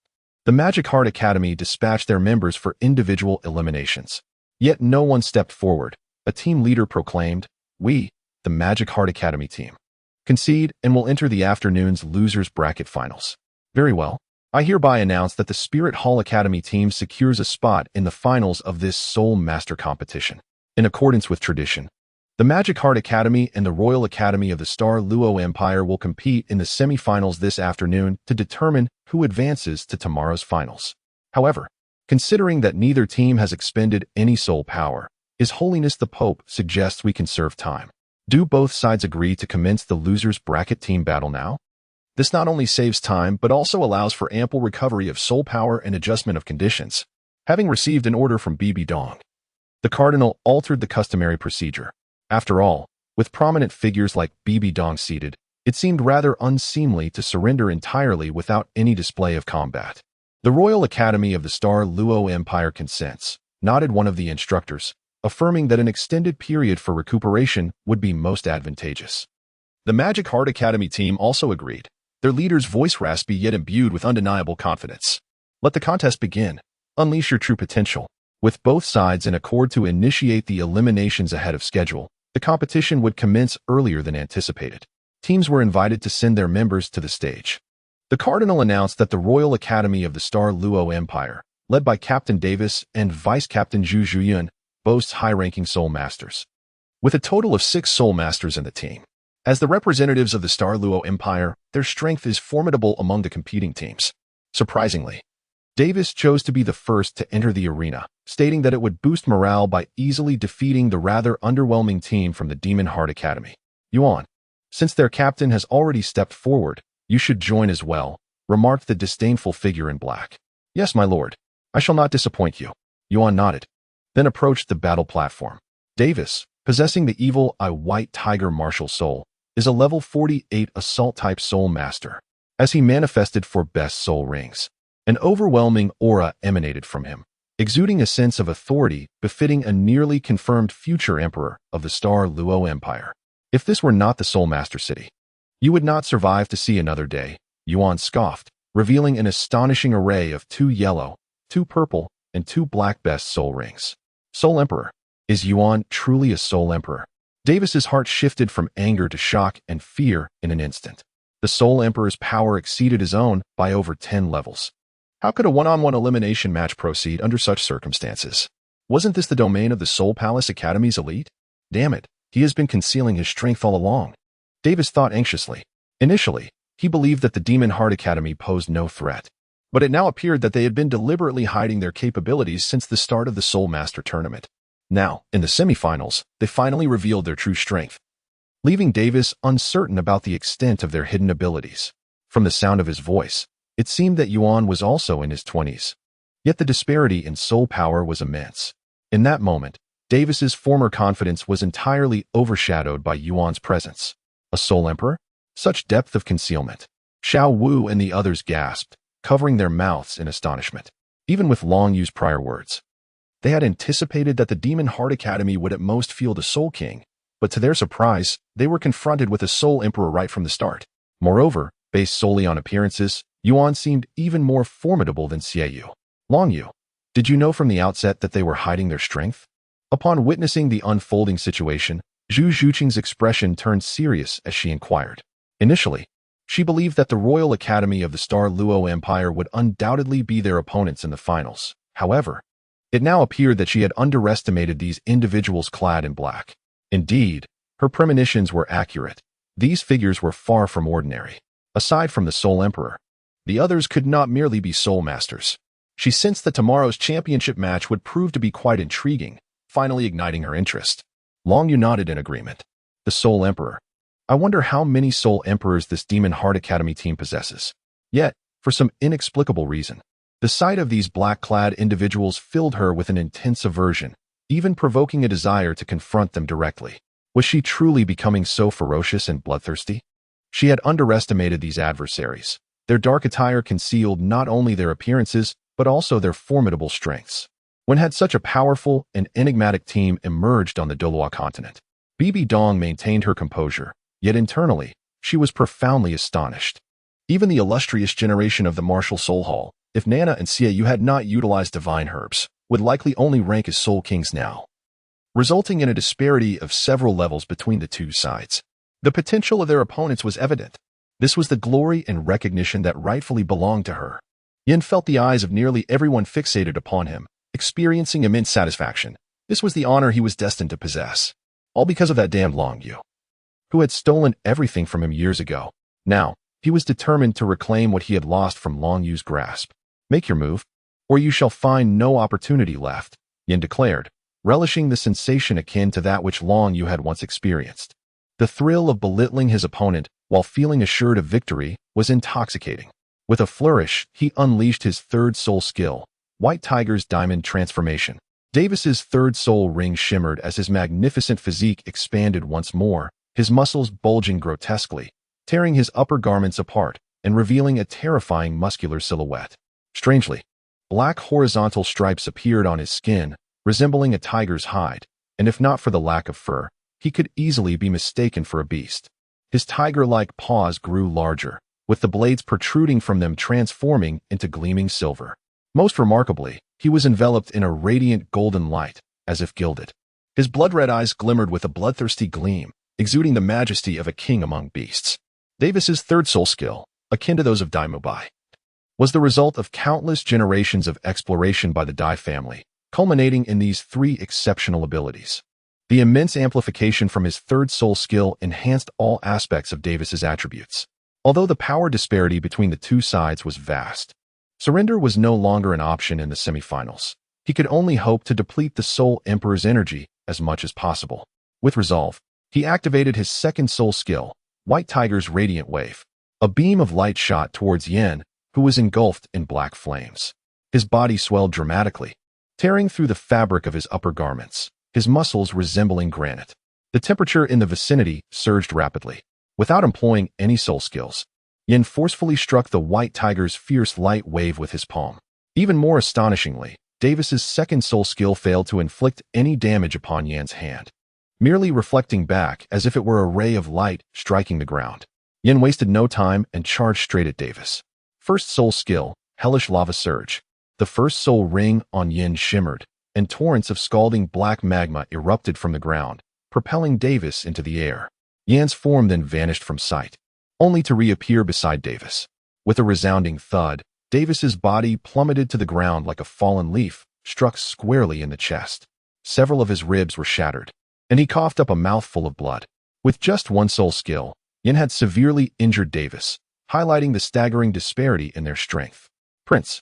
the Magic Heart Academy dispatched their members for individual eliminations. Yet no one stepped forward. A team leader proclaimed, "We, the Magic Heart Academy team, concede and will enter the afternoon's losers bracket finals." Very well. I hereby announce that the Spirit Hall Academy team secures a spot in the finals of this Soul Master competition. In accordance with tradition, The Magic Heart Academy and the Royal Academy of the Star Luo Empire will compete in the semifinals this afternoon to determine who advances to tomorrow's finals. However, considering that neither team has expended any soul power, His Holiness the Pope suggests we conserve time. Do both sides agree to commence the losers bracket team battle now? This not only saves time but also allows for ample recovery of soul power and adjustment of conditions. Having received an order from Bibi Dong, the Cardinal altered the customary procedure. After all, with prominent figures like Bibi Dong seated, it seemed rather unseemly to surrender entirely without any display of combat. The Royal Academy of the Star Luo Empire consents, nodded one of the instructors, affirming that an extended period for recuperation would be most advantageous. The Magic Heart Academy team also agreed, their leader's voice raspy yet imbued with undeniable confidence. Let the contest begin. Unleash your true potential. With both sides in accord to initiate the eliminations ahead of schedule, the competition would commence earlier than anticipated. Teams were invited to send their members to the stage. The Cardinal announced that the Royal Academy of the Star Luo Empire, led by Captain Davis and Vice Captain Zhu Zhuyun, boasts high-ranking Soul Masters, with a total of 6 Soul Masters in the team. As the representatives of the Star Luo Empire, their strength is formidable among the competing teams. Surprisingly, Davis chose to be the first to enter the arena, stating that it would boost morale by easily defeating the rather underwhelming team from the Demon Heart Academy. Yuan, since their captain has already stepped forward, you should join as well, remarked the disdainful figure in black. Yes, my lord. I shall not disappoint you. Yuan nodded, then approached the battle platform. Davis, possessing the evil eye white tiger martial soul, is a level 48 assault-type soul master. As he manifested for best soul rings, an overwhelming aura emanated from him, exuding a sense of authority befitting a nearly confirmed future emperor of the Star Luo Empire. If this were not the Soul Master City, you would not survive to see another day, Yuan scoffed, revealing an astonishing array of 2 yellow, 2 purple, and 2 black best soul rings. Soul Emperor. Is Yuan truly a Soul Emperor? Davis's heart shifted from anger to shock and fear in an instant. The Soul Emperor's power exceeded his own by over 10 levels. How could a one-on-one elimination match proceed under such circumstances? Wasn't this the domain of the Soul Palace Academy's elite? Damn it, he has been concealing his strength all along. Davis thought anxiously. Initially, he believed that the Demon Heart Academy posed no threat, but it now appeared that they had been deliberately hiding their capabilities since the start of the Soul Master Tournament. Now, in the semifinals, they finally revealed their true strength, leaving Davis uncertain about the extent of their hidden abilities. From the sound of his voice, it seemed that Yuan was also in his 20s. Yet the disparity in soul power was immense. In that moment, Davis's former confidence was entirely overshadowed by Yuan's presence. A Soul Emperor? Such depth of concealment. Xiao Wu and the others gasped, covering their mouths in astonishment. Even with long-used prior words, they had anticipated that the Demon Heart Academy would at most field a Soul King, but to their surprise, they were confronted with a Soul Emperor right from the start. Moreover, based solely on appearances, Yuan seemed even more formidable than Xieyu. Longyu, did you know from the outset that they were hiding their strength? Upon witnessing the unfolding situation, Zhu Zhuqing's expression turned serious as she inquired. Initially, she believed that the Royal Academy of the Star Luo Empire would undoubtedly be their opponents in the finals. However, it now appeared that she had underestimated these individuals clad in black. Indeed, her premonitions were accurate. These figures were far from ordinary. Aside from the Soul Emperor, the others could not merely be Soul Masters. She sensed that tomorrow's championship match would prove to be quite intriguing, finally igniting her interest. Longyu nodded in agreement. The Soul Emperor. I wonder how many Soul Emperors this Demon Heart Academy team possesses. Yet, for some inexplicable reason, the sight of these black-clad individuals filled her with an intense aversion, even provoking a desire to confront them directly. Was she truly becoming so ferocious and bloodthirsty? She had underestimated these adversaries. Their dark attire concealed not only their appearances, but also their formidable strengths. When had such a powerful and enigmatic team emerged on the Douluo Continent? Bibi Dong maintained her composure, yet internally, she was profoundly astonished. Even the illustrious generation of the Martial Soul Hall, if Nana and Xieyu had not utilized divine herbs, would likely only rank as Soul Kings now, resulting in a disparity of several levels between the two sides. The potential of their opponents was evident. This was the glory and recognition that rightfully belonged to her. Yin felt the eyes of nearly everyone fixated upon him, experiencing immense satisfaction. This was the honor he was destined to possess. All because of that damned Long Yu, who had stolen everything from him years ago. Now, he was determined to reclaim what he had lost from Long Yu's grasp. Make your move, or you shall find no opportunity left, Yin declared, relishing the sensation akin to that which Long Yu had once experienced. The thrill of belittling his opponent while feeling assured of victory was intoxicating. With a flourish, he unleashed his third soul skill, White Tiger's Diamond Transformation. Davis's third soul ring shimmered as his magnificent physique expanded once more, his muscles bulging grotesquely, tearing his upper garments apart and revealing a terrifying muscular silhouette. Strangely, black horizontal stripes appeared on his skin, resembling a tiger's hide, and if not for the lack of fur, he could easily be mistaken for a beast. His tiger-like paws grew larger, with the blades protruding from them transforming into gleaming silver. Most remarkably, he was enveloped in a radiant golden light, as if gilded. His blood-red eyes glimmered with a bloodthirsty gleam, exuding the majesty of a king among beasts. Davis's third soul skill, akin to those of Dai Mubai, was the result of countless generations of exploration by the Dai family, culminating in these three exceptional abilities. The immense amplification from his third soul skill enhanced all aspects of Davis's attributes. Although the power disparity between the two sides was vast, surrender was no longer an option in the semifinals. He could only hope to deplete the Soul Emperor's energy as much as possible. With resolve, he activated his second soul skill, White Tiger's Radiant Wave. A beam of light shot towards Yin, who was engulfed in black flames. His body swelled dramatically, tearing through the fabric of his upper garments, his muscles resembling granite. The temperature in the vicinity surged rapidly. Without employing any soul skills, Yin forcefully struck the White Tiger's fierce light wave with his palm. Even more astonishingly, Davis's second soul skill failed to inflict any damage upon Yan's hand, merely reflecting back as if it were a ray of light striking the ground. Yin wasted no time and charged straight at Davis. First soul skill, Hellish Lava Surge. The first soul ring on Yin shimmered, and torrents of scalding black magma erupted from the ground, propelling Davis into the air. Yan's form then vanished from sight, only to reappear beside Davis. With a resounding thud, Davis's body plummeted to the ground like a fallen leaf, struck squarely in the chest. Several of his ribs were shattered, and he coughed up a mouthful of blood. With just one soul skill, Yin had severely injured Davis, highlighting the staggering disparity in their strength. Prince,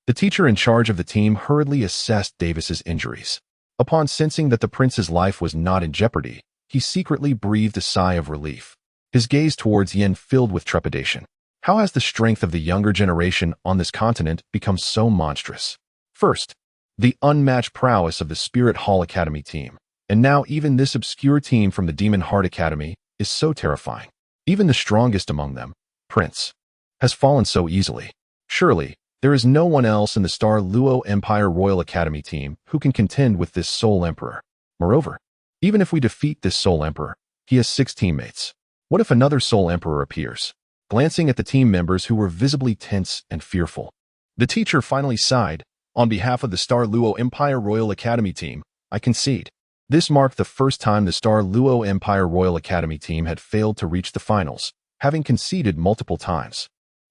the teacher in charge of the team, hurriedly assessed Davis's injuries. Upon sensing that the prince's life was not in jeopardy, he secretly breathed a sigh of relief. His gaze towards Yin filled with trepidation. How has the strength of the younger generation on this continent become so monstrous? First, the unmatched prowess of the Spirit Hall Academy team, and now even this obscure team from the Demon Heart Academy is so terrifying. Even the strongest among them, Prince, has fallen so easily. Surely, there is no one else in the Star Luo Empire Royal Academy team who can contend with this Soul Emperor. Moreover, even if we defeat this Soul Emperor, he has 6 teammates. What if another Soul Emperor appears? Glancing at the team members who were visibly tense and fearful, the teacher finally sighed. On behalf of the Star Luo Empire Royal Academy team, I concede. This marked the first time the Star Luo Empire Royal Academy team had failed to reach the finals, having conceded multiple times.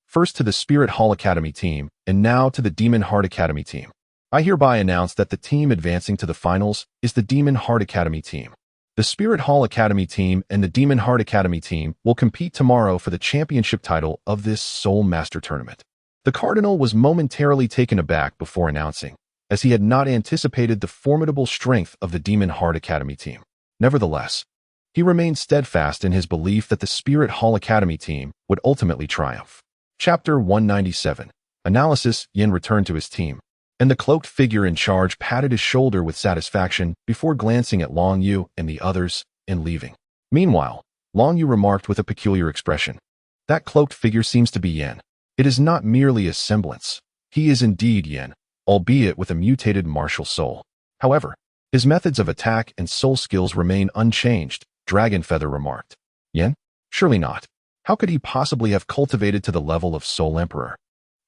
First to the Spirit Hall Academy team, and now to the Demon Heart Academy team. I hereby announce that the team advancing to the finals is the Demon Heart Academy team. The Spirit Hall Academy team and the Demon Heart Academy team will compete tomorrow for the championship title of this Soul Master Tournament. The Cardinal was momentarily taken aback before announcing, as he had not anticipated the formidable strength of the Demon Heart Academy team. Nevertheless, he remained steadfast in his belief that the Spirit Hall Academy team would ultimately triumph. Chapter 197. Analysis. Yin returned to his team, and the cloaked figure in charge patted his shoulder with satisfaction before glancing at Long Yu and the others and leaving. Meanwhile, Long Yu remarked with a peculiar expression, "That cloaked figure seems to be Yin. It is not merely a semblance. He is indeed Yin, albeit with a mutated martial soul. However, his methods of attack and soul skills remain unchanged," Dragon Feather remarked. "Yin? Surely not. How could he possibly have cultivated to the level of Soul Emperor?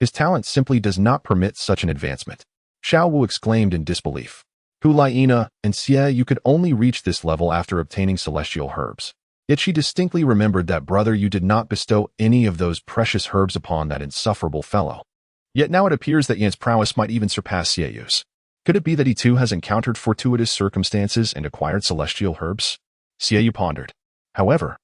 His talent simply does not permit such an advancement." Xiao Wu exclaimed in disbelief. "Hu Laiina and Xie, you could only reach this level after obtaining celestial herbs." Yet she distinctly remembered that Brother Yu did not bestow any of those precious herbs upon that insufferable fellow. Yet now it appears that Yan's prowess might even surpass Xie Yu's. Could it be that he too has encountered fortuitous circumstances and acquired celestial herbs? Xiaoyu pondered. However,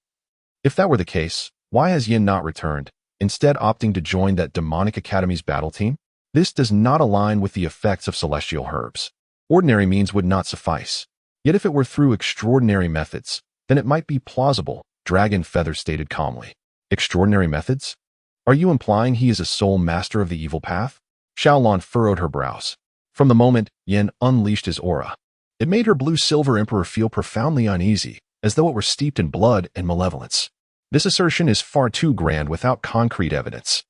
if that were the case, why has Yin not returned, instead opting to join that demonic academy's battle team? This does not align with the effects of celestial herbs. Ordinary means would not suffice. Yet if it were through extraordinary methods, then it might be plausible, Dragon Feather stated calmly. Extraordinary methods? Are you implying he is a sole master of the evil path? Xiaolan furrowed her brows. From the moment Yin unleashed his aura, it made her blue-silver emperor feel profoundly uneasy, as though it were steeped in blood and malevolence. This assertion is far too grand without concrete evidence.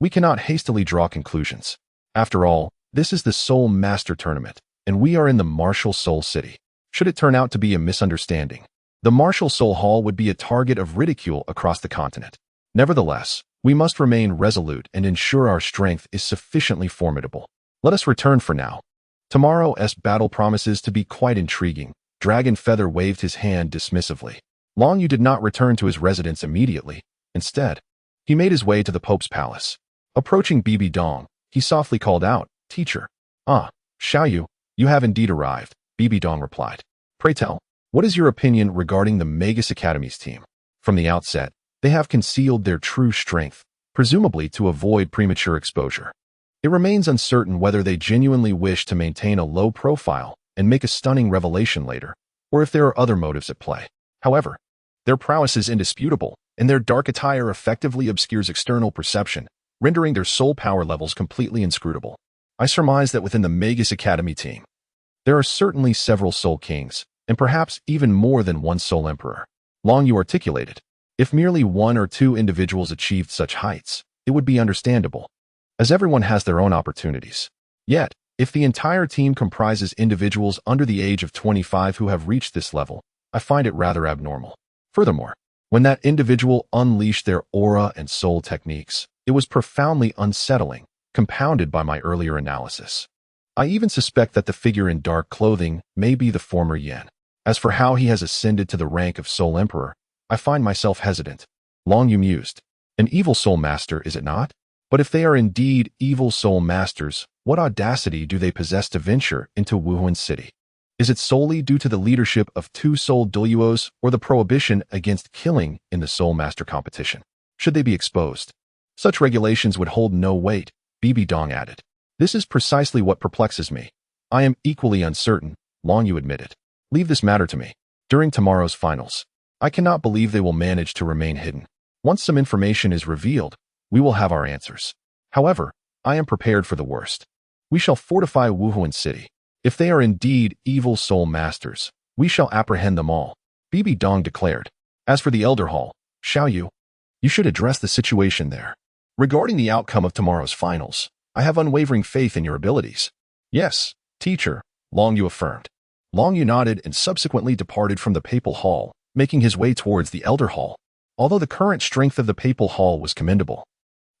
We cannot hastily draw conclusions. After all, this is the Soul Master Tournament, and we are in the Martial Soul City. Should it turn out to be a misunderstanding, the Martial Soul Hall would be a target of ridicule across the continent. Nevertheless, we must remain resolute and ensure our strength is sufficiently formidable. Let us return for now. Tomorrow's battle promises to be quite intriguing. Dragon Feather waved his hand dismissively. Long Yu did not return to his residence immediately. Instead, he made his way to the Pope's palace. Approaching Bibi Dong, he softly called out, "Teacher." "Ah, Xiaoyu, you have indeed arrived," Bibi Dong replied. "Pray tell, what is your opinion regarding the Magus Academy's team? From the outset, they have concealed their true strength, presumably to avoid premature exposure. It remains uncertain whether they genuinely wish to maintain a low profile and make a stunning revelation later, or if there are other motives at play. However, their prowess is indisputable, and their dark attire effectively obscures external perception, rendering their soul power levels completely inscrutable. I surmise that within the Magus Academy team, there are certainly several Soul Kings, and perhaps even more than one Soul Emperor." Long Yu articulated. If merely one or two individuals achieved such heights, it would be understandable, as everyone has their own opportunities. Yet, if the entire team comprises individuals under the age of 25 who have reached this level, I find it rather abnormal. Furthermore, when that individual unleashed their aura and soul techniques, it was profoundly unsettling, compounded by my earlier analysis. I even suspect that the figure in dark clothing may be the former Yin. As for how he has ascended to the rank of Soul Emperor, I find myself hesitant. Long Yu mused. An evil soul master, is it not? But if they are indeed evil soul masters, what audacity do they possess to venture into Wuhan City? Is it solely due to the leadership of two soul Douluos or the prohibition against killing in the Soul Master competition? Should they be exposed, such regulations would hold no weight, Bibi Dong added. This is precisely what perplexes me. I am equally uncertain, Long Yu admitted. Leave this matter to me. During tomorrow's finals, I cannot believe they will manage to remain hidden. Once some information is revealed, we will have our answers. However, I am prepared for the worst. We shall fortify Wuhan City. If they are indeed evil soul masters, we shall apprehend them all, Bibi Dong declared. As for the Elder Hall, Xiaoyu, you should address the situation there. Regarding the outcome of tomorrow's finals, I have unwavering faith in your abilities. Yes, teacher, Long Yu affirmed. Long Yu nodded and subsequently departed from the Papal Hall, making his way towards the Elder Hall. Although the current strength of the Papal Hall was commendable,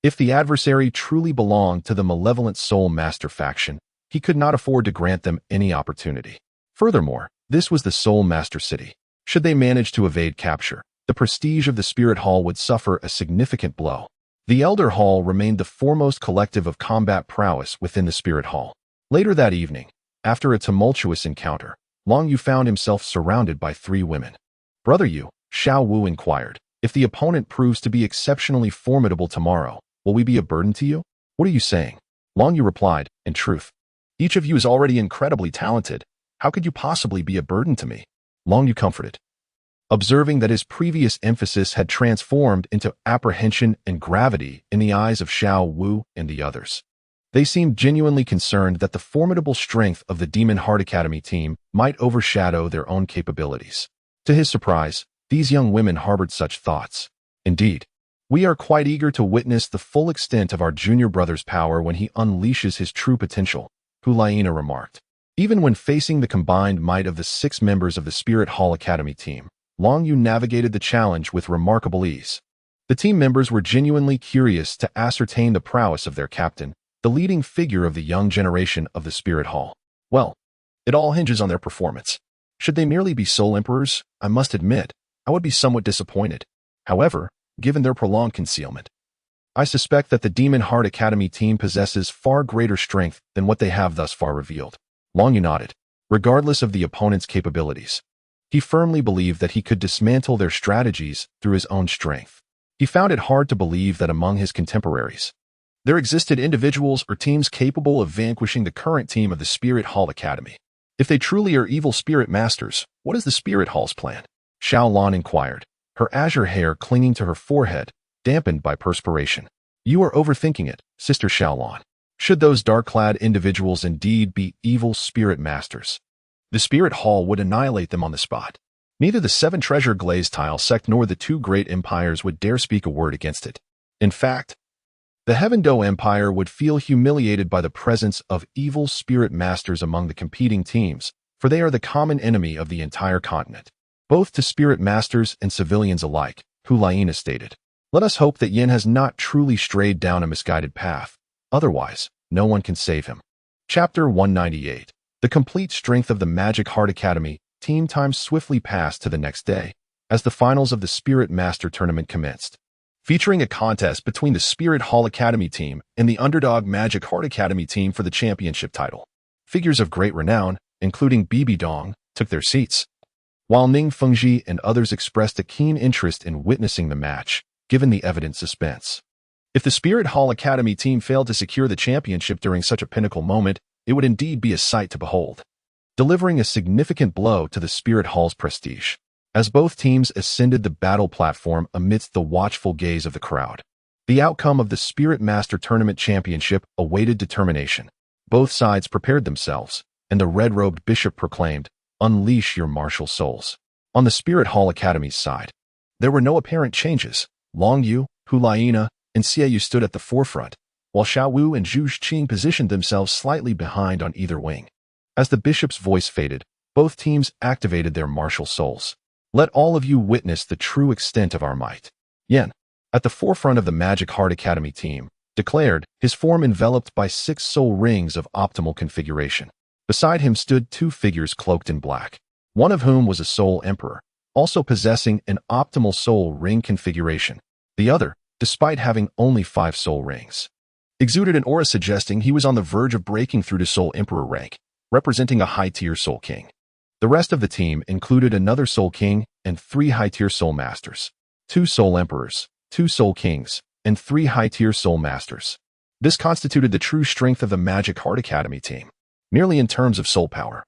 if the adversary truly belonged to the malevolent Soul Master faction, he could not afford to grant them any opportunity. Furthermore, this was the Soul Master City. Should they manage to evade capture, the prestige of the Spirit Hall would suffer a significant blow. The Elder Hall remained the foremost collective of combat prowess within the Spirit Hall. Later that evening, after a tumultuous encounter, Long Yu found himself surrounded by 3 women. Brother Yu, Xiao Wu inquired, if the opponent proves to be exceptionally formidable tomorrow, will we be a burden to you? What are you saying? Long Yu replied, in truth, each of you is already incredibly talented. How could you possibly be a burden to me? Long Yu comforted, observing that his previous emphasis had transformed into apprehension and gravity in the eyes of Xiao Wu and the others. They seemed genuinely concerned that the formidable strength of the Demon Heart Academy team might overshadow their own capabilities. To his surprise, these young women harbored such thoughts. Indeed, we are quite eager to witness the full extent of our junior brother's power when he unleashes his true potential, Hulaina remarked. Even when facing the combined might of the 6 members of the Spirit Hall Academy team, Long Yu navigated the challenge with remarkable ease. The team members were genuinely curious to ascertain the prowess of their captain, the leading figure of the young generation of the Spirit Hall. Well, it all hinges on their performance. Should they merely be Soul Emperors, I must admit, I would be somewhat disappointed. However, given their prolonged concealment, I suspect that the Demon Heart Academy team possesses far greater strength than what they have thus far revealed. Long Yu nodded. Regardless of the opponent's capabilities, He firmly believed that he could dismantle their strategies through his own strength. He found it hard to believe that among his contemporaries, there existed individuals or teams capable of vanquishing the current team of the Spirit Hall Academy. If they truly are evil spirit masters, what is the Spirit Hall's plan? Xiaolang inquired, her azure hair clinging to her forehead, dampened by perspiration. You are overthinking it, Sister Xiaolang. Should those dark-clad individuals indeed be evil spirit masters, the Spirit Hall would annihilate them on the spot. Neither the Seven Treasure Glazed Tile sect nor the two great empires would dare speak a word against it. In fact, the Heavendou Empire would feel humiliated by the presence of evil spirit masters among the competing teams, for they are the common enemy of the entire continent, both to spirit masters and civilians alike, Hulaina stated. Let us hope that Yin has not truly strayed down a misguided path. Otherwise, no one can save him. Chapter 198. The complete strength of the Magic Heart Academy team time swiftly passed to the next day, as the finals of the Spirit Master Tournament commenced. Featuring a contest between the Spirit Hall Academy team and the underdog Magic Heart Academy team for the championship title. Figures of great renown, including Bibi Dong, took their seats, while Ning Fengji and others expressed a keen interest in witnessing the match, given the evident suspense. If the Spirit Hall Academy team failed to secure the championship during such a pinnacle moment, it would indeed be a sight to behold, delivering a significant blow to the Spirit Hall's prestige. As both teams ascended the battle platform amidst the watchful gaze of the crowd, the outcome of the Spirit Master Tournament Championship awaited determination. Both sides prepared themselves, and the red-robed bishop proclaimed, "Unleash your martial souls." On the Spirit Hall Academy's side, there were no apparent changes. Long Yu, Hulaina, and Xiaoyu stood at the forefront, while Xiao Wu and Zhu Qing positioned themselves slightly behind on either wing. As the bishop's voice faded, both teams activated their martial souls. Let all of you witness the true extent of our might. Yen, at the forefront of the Magic Heart Academy team, declared, his form enveloped by 6 soul rings of optimal configuration. Beside him stood 2 figures cloaked in black, one of whom was a soul emperor, also possessing an optimal soul ring configuration. The other, despite having only 5 soul rings, exuded an aura suggesting he was on the verge of breaking through to soul emperor rank, representing a high-tier soul king. The rest of the team included another Soul King and 3 high-tier Soul Masters, 2 Soul Emperors, 2 Soul Kings, and 3 high-tier Soul Masters. This constituted the true strength of the Magic Heart Academy team, merely in terms of soul power.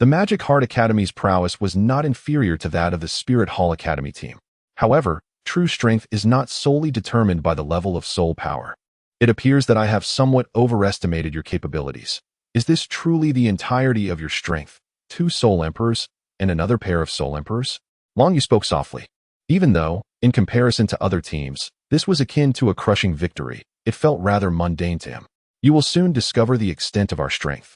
The Magic Heart Academy's prowess was not inferior to that of the Spirit Hall Academy team. However, true strength is not solely determined by the level of soul power. It appears that I have somewhat overestimated your capabilities. Is this truly the entirety of your strength? 2 Soul Emperors, and another pair of Soul Emperors? Long Yu spoke softly. Even though, in comparison to other teams, this was akin to a crushing victory, it felt rather mundane to him. You will soon discover the extent of our strength.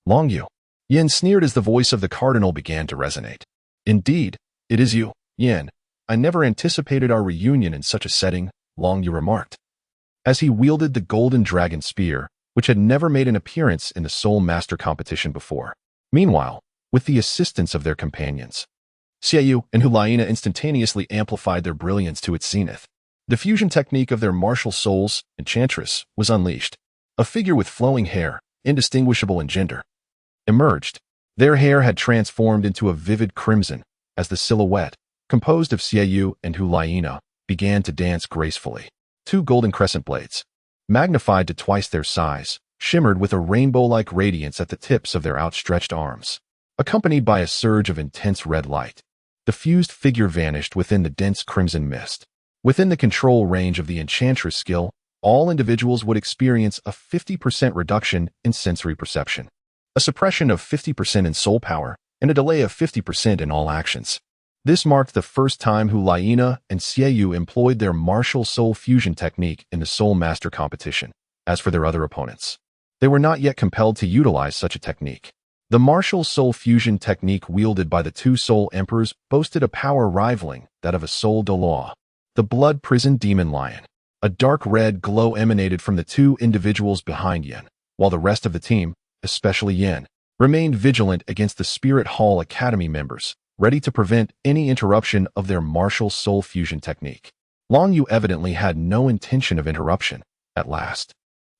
Long Yu. Yen sneered as the voice of the cardinal began to resonate. Indeed, it is you, Yen. I never anticipated our reunion in such a setting, Long Yu remarked, as he wielded the Golden Dragon Spear, which had never made an appearance in the Soul Master competition before. Meanwhile, with the assistance of their companions, Xiaoyu and Hulaina instantaneously amplified their brilliance to its zenith. The fusion technique of their martial souls, Enchantress, was unleashed. A figure with flowing hair, indistinguishable in gender, emerged. Their hair had transformed into a vivid crimson as the silhouette, composed of Xiaoyu and Hulaina, began to dance gracefully. 2 golden crescent blades, magnified to twice their size, shimmered with a rainbow-like radiance at the tips of their outstretched arms. Accompanied by a surge of intense red light, the fused figure vanished within the dense crimson mist. Within the control range of the Enchantress skill, all individuals would experience a 50% reduction in sensory perception, a suppression of 50% in soul power, and a delay of 50% in all actions. This marked the first time Hulaina and Xiaoyu employed their martial soul fusion technique in the Soul Master competition. As for their other opponents, they were not yet compelled to utilize such a technique. The martial soul fusion technique wielded by the 2 Soul Emperors boasted a power rivaling that of a Soul Douluo, the blood prison demon lion. A dark red glow emanated from the 2 individuals behind Yen, while the rest of the team, especially Yen, remained vigilant against the Spirit Hall Academy members, ready to prevent any interruption of their martial soul fusion technique. Long Yu evidently had no intention of interruption. At last,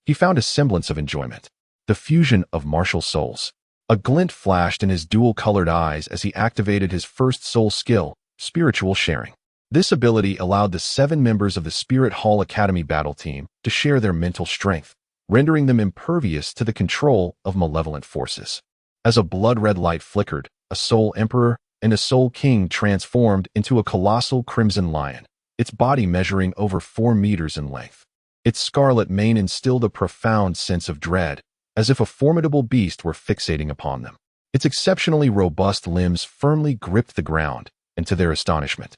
he found a semblance of enjoyment. The fusion of martial souls. A glint flashed in his dual-colored eyes as he activated his first soul skill, spiritual sharing. This ability allowed the 7 members of the Spirit Hall Academy battle team to share their mental strength, rendering them impervious to the control of malevolent forces. As a blood-red light flickered, a Soul Emperor and a Soul King transformed into a colossal crimson lion, its body measuring over 4 meters in length. Its scarlet mane instilled a profound sense of dread, as if a formidable beast were fixating upon them. Its exceptionally robust limbs firmly gripped the ground, and to their astonishment,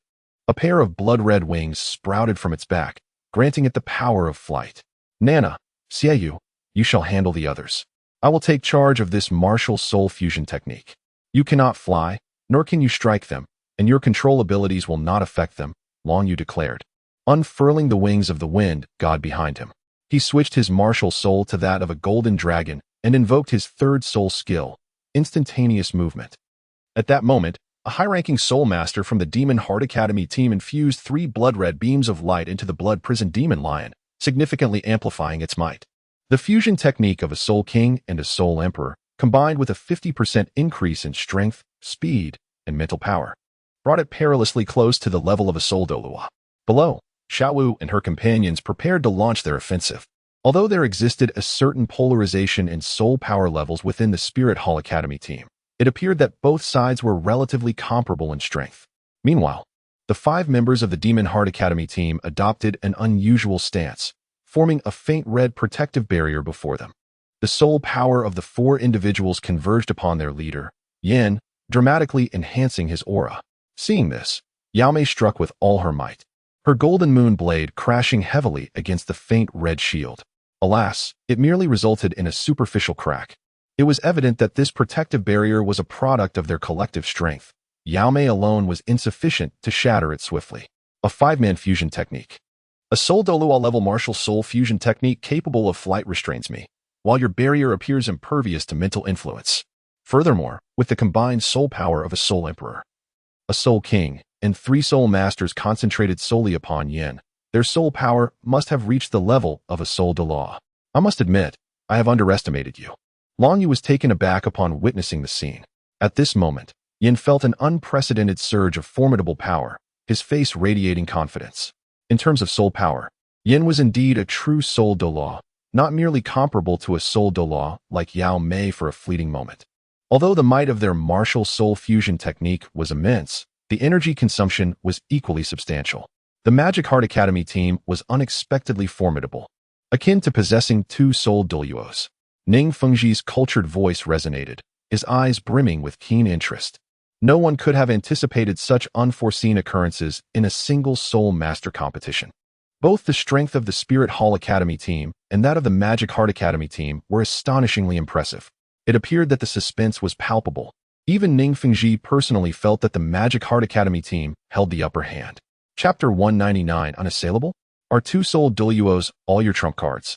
a pair of blood-red wings sprouted from its back, granting it the power of flight. Nana, Xiaoyu, you shall handle the others. I will take charge of this martial soul fusion technique. You cannot fly, nor can you strike them, and your control abilities will not affect them, Long Yu declared, unfurling the wings of the wind god behind him. He switched his martial soul to that of a golden dragon and invoked his third soul skill, instantaneous movement. At that moment, a high-ranking soul master from the Demon Heart Academy team infused 3 blood-red beams of light into the blood-prisoned demon lion, significantly amplifying its might. The fusion technique of a Soul King and a Soul Emperor, combined with a 50% increase in strength, speed, and mental power, brought it perilously close to the level of a Soul Douluo. Below, Xiaowu and her companions prepared to launch their offensive. Although there existed a certain polarization in soul power levels within the Spirit Hall Academy team, it appeared that both sides were relatively comparable in strength. Meanwhile, the 5 members of the Demon Heart Academy team adopted an unusual stance, forming a faint red protective barrier before them. The soul power of the 4 individuals converged upon their leader, Yin, dramatically enhancing his aura. Seeing this, Yaomei struck with all her might, her golden moon blade crashing heavily against the faint red shield. Alas, it merely resulted in a superficial crack. It was evident that this protective barrier was a product of their collective strength. Yaomei alone was insufficient to shatter it swiftly. A 5-man fusion technique. A Soul Douluo level martial soul fusion technique capable of flight restrains me, while your barrier appears impervious to mental influence. Furthermore, with the combined soul power of a Soul Emperor, a Soul King, and 3 Soul Masters concentrated solely upon Yin, their soul power must have reached the level of a Soul Douluo. I must admit, I have underestimated you. Long Yu was taken aback upon witnessing the scene. At this moment, Yin felt an unprecedented surge of formidable power, his face radiating confidence. In terms of soul power, Yin was indeed a true Soul Douluo, not merely comparable to a Soul Douluo like Yao Mei for a fleeting moment. Although the might of their martial soul fusion technique was immense, the energy consumption was equally substantial. The Magic Heart Academy team was unexpectedly formidable, akin to possessing 2 Soul Douluos. Ning Fengji's cultured voice resonated, his eyes brimming with keen interest. No one could have anticipated such unforeseen occurrences in a single Soul Master competition. Both the strength of the Spirit Hall Academy team and that of the Magic Heart Academy team were astonishingly impressive. It appeared that the suspense was palpable. Even Ning Fengji personally felt that the Magic Heart Academy team held the upper hand. Chapter 199 Unassailable? Are 2 Soul Douluos all your trump cards?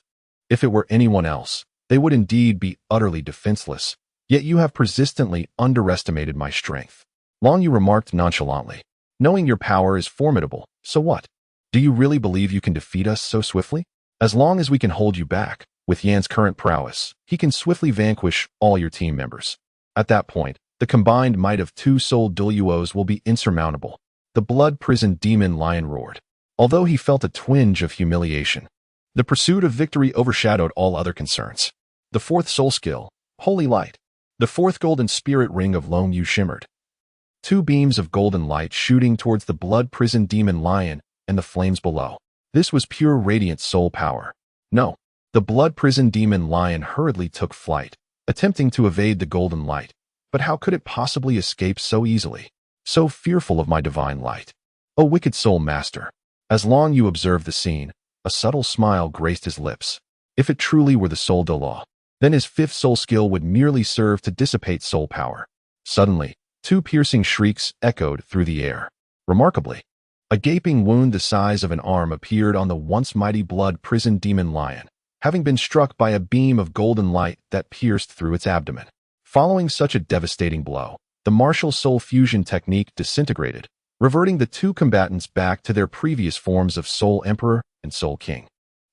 If it were anyone else, they would indeed be utterly defenseless, yet you have persistently underestimated my strength. Long Yu remarked nonchalantly. Knowing your power is formidable, so what? Do you really believe you can defeat us so swiftly? As long as we can hold you back, with Yan's current prowess, he can swiftly vanquish all your team members. At that point, the combined might of 2 Soul Douluos will be insurmountable. The blood-prisoned demon lion roared. Although he felt a twinge of humiliation, the pursuit of victory overshadowed all other concerns. The 4th soul skill, Holy Light. The 4th golden spirit ring of Long Yu shimmered. 2 beams of golden light shooting towards the blood-prisoned demon lion and the flames below. This was pure radiant soul power. No, the blood-prisoned demon lion hurriedly took flight, attempting to evade the golden light. But how could it possibly escape so easily? So fearful of my divine light. O wicked soul master. As Long Yu observed the scene, a subtle smile graced his lips. If it truly were the Soul Douluo, then his 5th soul skill would merely serve to dissipate soul power. Suddenly, 2 piercing shrieks echoed through the air. Remarkably, a gaping wound the size of an arm appeared on the once mighty blood-prisoned demon lion, having been struck by a beam of golden light that pierced through its abdomen. Following such a devastating blow, the martial soul fusion technique disintegrated, reverting the 2 combatants back to their previous forms of Soul Emperor and Soul King,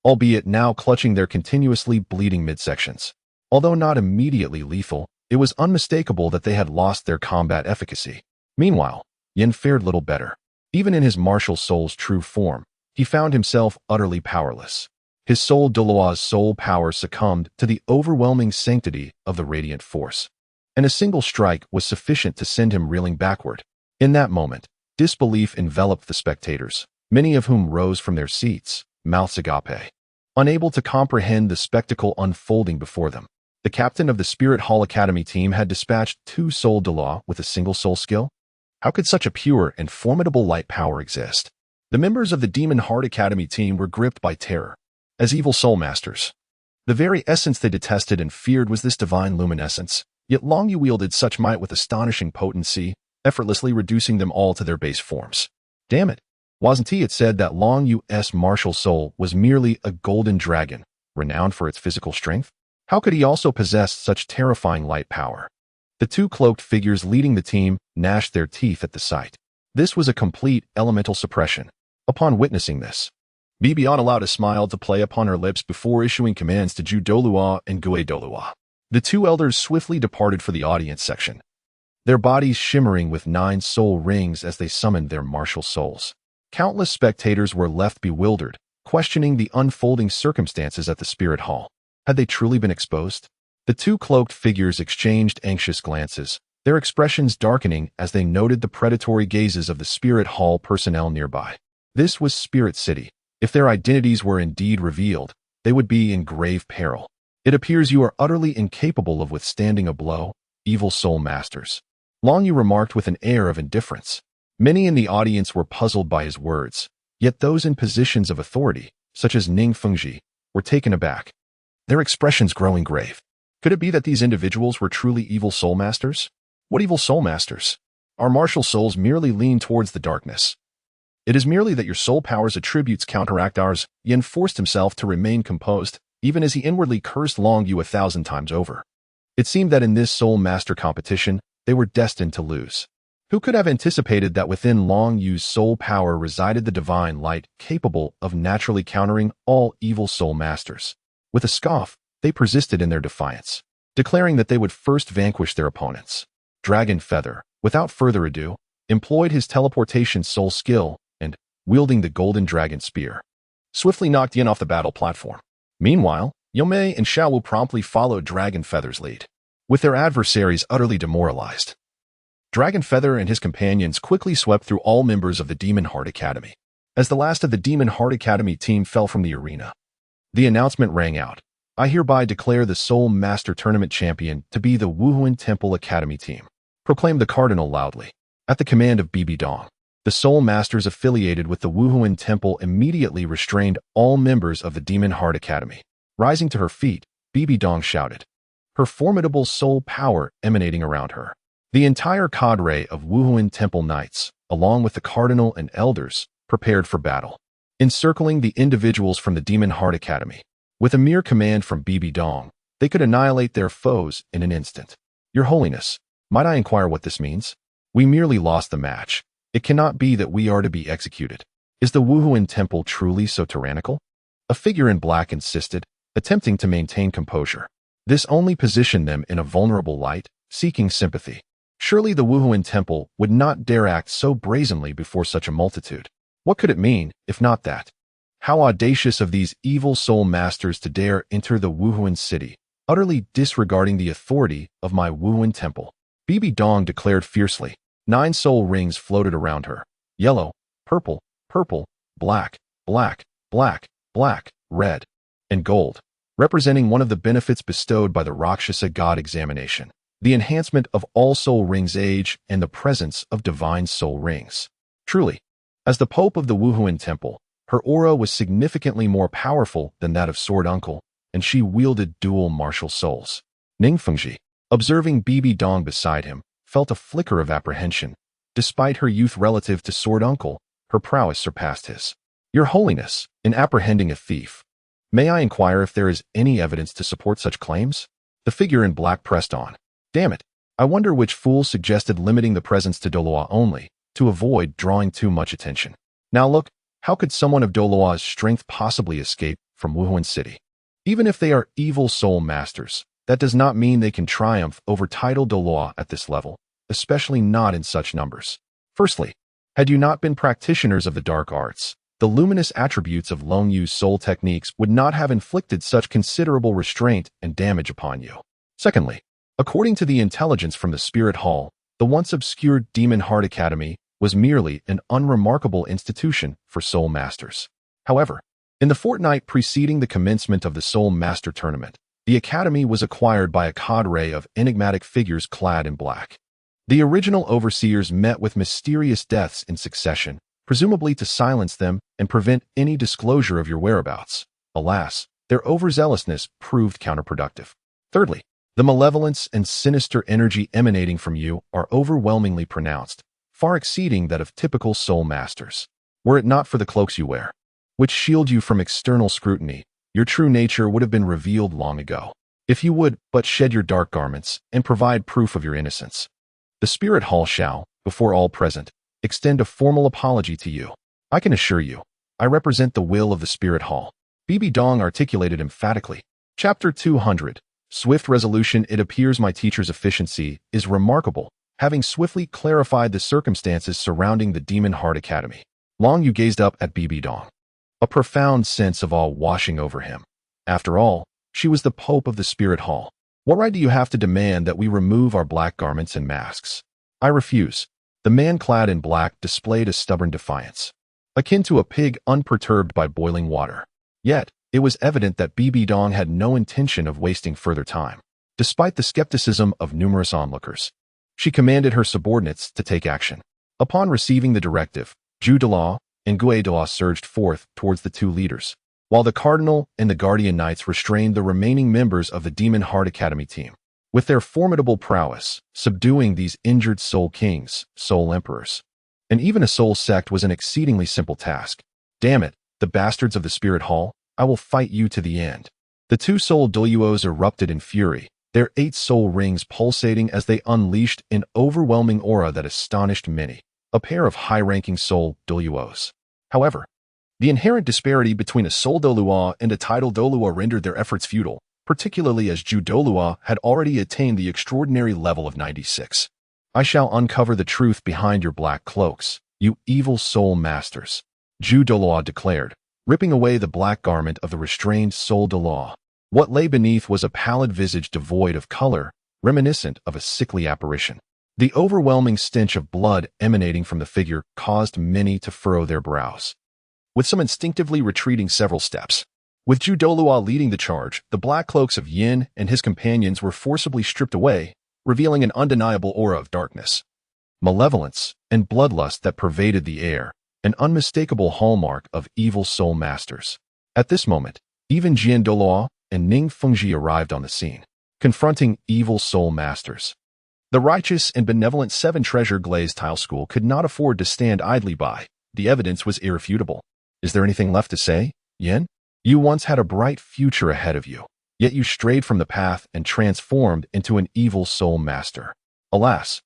albeit now clutching their continuously bleeding midsections. Although not immediately lethal, It was unmistakable that they had lost their combat efficacy. Meanwhile, Yin fared little better. Even in his martial soul's true form, he found himself utterly powerless. His soul Douluo's soul power succumbed to the overwhelming sanctity of the radiant force, and a single strike was sufficient to send him reeling backward. In that moment, disbelief enveloped the spectators, many of whom rose from their seats, mouths agape, unable to comprehend the spectacle unfolding before them. The captain of the Spirit Hall Academy team had dispatched 2 soul Douluo with a single soul skill? How could such a pure and formidable light power exist? The members of the Demon Heart Academy team were gripped by terror. As evil soul masters, the very essence they detested and feared was this divine luminescence, yet Long Yu wielded such might with astonishing potency, effortlessly reducing them all to their base forms. Damn it! Wasn't it said that Long Yu's martial soul was merely a golden dragon, renowned for its physical strength? How could he also possess such terrifying light power? The 2 cloaked figures leading the team gnashed their teeth at the sight. This was a complete elemental suppression. Upon witnessing this, Bibian allowed a smile to play upon her lips before issuing commands to Ju Douluo and Gue Douluo. The 2 elders swiftly departed for the audience section, their bodies shimmering with 9 soul rings as they summoned their martial souls. Countless spectators were left bewildered, questioning the unfolding circumstances at the Spirit Hall. Had they truly been exposed? The 2 cloaked figures exchanged anxious glances, their expressions darkening as they noted the predatory gazes of the Spirit Hall personnel nearby. This was Spirit City. If their identities were indeed revealed, they would be in grave peril. It appears you are utterly incapable of withstanding a blow, evil soul masters. Long Yu remarked with an air of indifference. Many in the audience were puzzled by his words, yet those in positions of authority, such as Ning Fengji, were taken aback, their expressions growing grave. Could it be that these individuals were truly evil soul masters? What evil soul masters? Our martial souls merely lean towards the darkness. It is merely that your soul power's attributes counteract ours. Yin forced himself to remain composed, even as he inwardly cursed Long Yu 1,000 times over. It seemed that in this soul master competition, they were destined to lose. Who could have anticipated that within Long Yu's soul power resided the divine light capable of naturally countering all evil soul masters? With a scoff, they persisted in their defiance, declaring that they would first vanquish their opponents. Dragon Feather, without further ado, employed his teleportation soul skill and, wielding the Golden Dragon Spear, swiftly knocked Yin off the battle platform. Meanwhile, Yomei and Xiaowu promptly followed Dragon Feather's lead, with their adversaries utterly demoralized. Dragon Feather and his companions quickly swept through all members of the Demon Heart Academy. As the last of the Demon Heart Academy team fell from the arena, the announcement rang out. I hereby declare the Soul Master Tournament champion to be the Wuhuan Temple Academy team, proclaimed the Cardinal loudly. At the command of Bibi Dong, the Soul Masters affiliated with the Wuhuan Temple immediately restrained all members of the Demon Heart Academy. Rising to her feet, Bibi Dong shouted, her formidable soul power emanating around her. The entire cadre of Wuhuan Temple Knights, along with the Cardinal and Elders, prepared for battle, encircling the individuals from the Demon Heart Academy. With a mere command from Bibi Dong, they could annihilate their foes in an instant. Your Holiness, might I inquire what this means? We merely lost the match. It cannot be that we are to be executed. Is the Wuhuan Temple truly so tyrannical? A figure in black insisted, attempting to maintain composure. This only positioned them in a vulnerable light, seeking sympathy. Surely the Wuhuan Temple would not dare act so brazenly before such a multitude. What could it mean, if not that? How audacious of these evil soul masters to dare enter the Wuhuan city, utterly disregarding the authority of my Wuhuan Temple. Bibi Dong declared fiercely. 9 soul rings floated around her. Yellow, purple, purple, black, black, black, black, red, and gold, representing one of the benefits bestowed by the Rakshasa God examination, the enhancement of all soul rings' age and the presence of divine soul rings. Truly, as the Pope of the Wuhuan Temple, her aura was significantly more powerful than that of Sword Uncle, and she wielded dual martial souls. Ning Fengji, observing Bibi Dong beside him, felt a flicker of apprehension. Despite her youth relative to Sword Uncle, her prowess surpassed his. Your Holiness, in apprehending a thief, may I inquire if there is any evidence to support such claims? The figure in black pressed on. Damn it, I wonder which fool suggested limiting the presence to Douluo only, to avoid drawing too much attention. Now look, how could someone of Douluo's strength possibly escape from Wuhuan City? Even if they are evil soul masters, that does not mean they can triumph over title Douluo at this level, especially not in such numbers. Firstly, had you not been practitioners of the dark arts, the luminous attributes of Long Yu's soul techniques would not have inflicted such considerable restraint and damage upon you. Secondly, according to the intelligence from the Spirit Hall, the once obscure Demon Heart Academy was merely an unremarkable institution for soul masters. However, in the fortnight preceding the commencement of the Soul Master Tournament, the academy was acquired by a cadre of enigmatic figures clad in black. The original overseers met with mysterious deaths in succession, presumably to silence them and prevent any disclosure of your whereabouts. Alas, their overzealousness proved counterproductive. Thirdly, the malevolence and sinister energy emanating from you are overwhelmingly pronounced, far exceeding that of typical soul masters. Were it not for the cloaks you wear, which shield you from external scrutiny, your true nature would have been revealed long ago. If you would but shed your dark garments and provide proof of your innocence. The Spirit Hall shall, before all present, extend a formal apology to you. I can assure you, I represent the will of the Spirit Hall. Bibi Dong articulated emphatically. Chapter 200. Swift resolution. It appears my teacher's efficiency is remarkable, having swiftly clarified the circumstances surrounding the Demon Heart Academy. Long Yu gazed up at Bibi Dong, a profound sense of awe washing over him. After all, she was the Pope of the Spirit Hall. What right do you have to demand that we remove our black garments and masks? I refuse. The man clad in black displayed a stubborn defiance, akin to a pig unperturbed by boiling water. Yet, it was evident that Bibi Dong had no intention of wasting further time. Despite the skepticism of numerous onlookers, she commanded her subordinates to take action. Upon receiving the directive, Zhu Douluo and Gue Douluo surged forth towards the two leaders, while the Cardinal and the Guardian Knights restrained the remaining members of the Demon Heart Academy team. With their formidable prowess, subduing these injured soul kings, soul emperors, and even a soul sect was an exceedingly simple task. Damn it, the bastards of the Spirit Hall, I will fight you to the end. The two soul Douluos erupted in fury, their 8 soul rings pulsating as they unleashed an overwhelming aura that astonished many. A pair of high-ranking soul Douluos. However, the inherent disparity between a soul Douluo and a title Douluo rendered their efforts futile, particularly as Zhu Douluo had already attained the extraordinary level of 96. I shall uncover the truth behind your black cloaks, you evil soul masters, Zhu Douluo declared, ripping away the black garment of the restrained soul Douluo. What lay beneath was a pallid visage devoid of color, reminiscent of a sickly apparition. The overwhelming stench of blood emanating from the figure caused many to furrow their brows, with some instinctively retreating several steps. With Zhu Douluo leading the charge, the black cloaks of Yin and his companions were forcibly stripped away, revealing an undeniable aura of darkness, malevolence, and bloodlust that pervaded the air, an unmistakable hallmark of evil soul masters. At this moment, even Jian Douluo and Ning Fengji arrived on the scene, confronting evil soul masters. The righteous and benevolent Seven Treasure Glazed Tile School could not afford to stand idly by. The evidence was irrefutable. Is there anything left to say, Yin? You once had a bright future ahead of you, yet you strayed from the path and transformed into an evil soul master. Alas,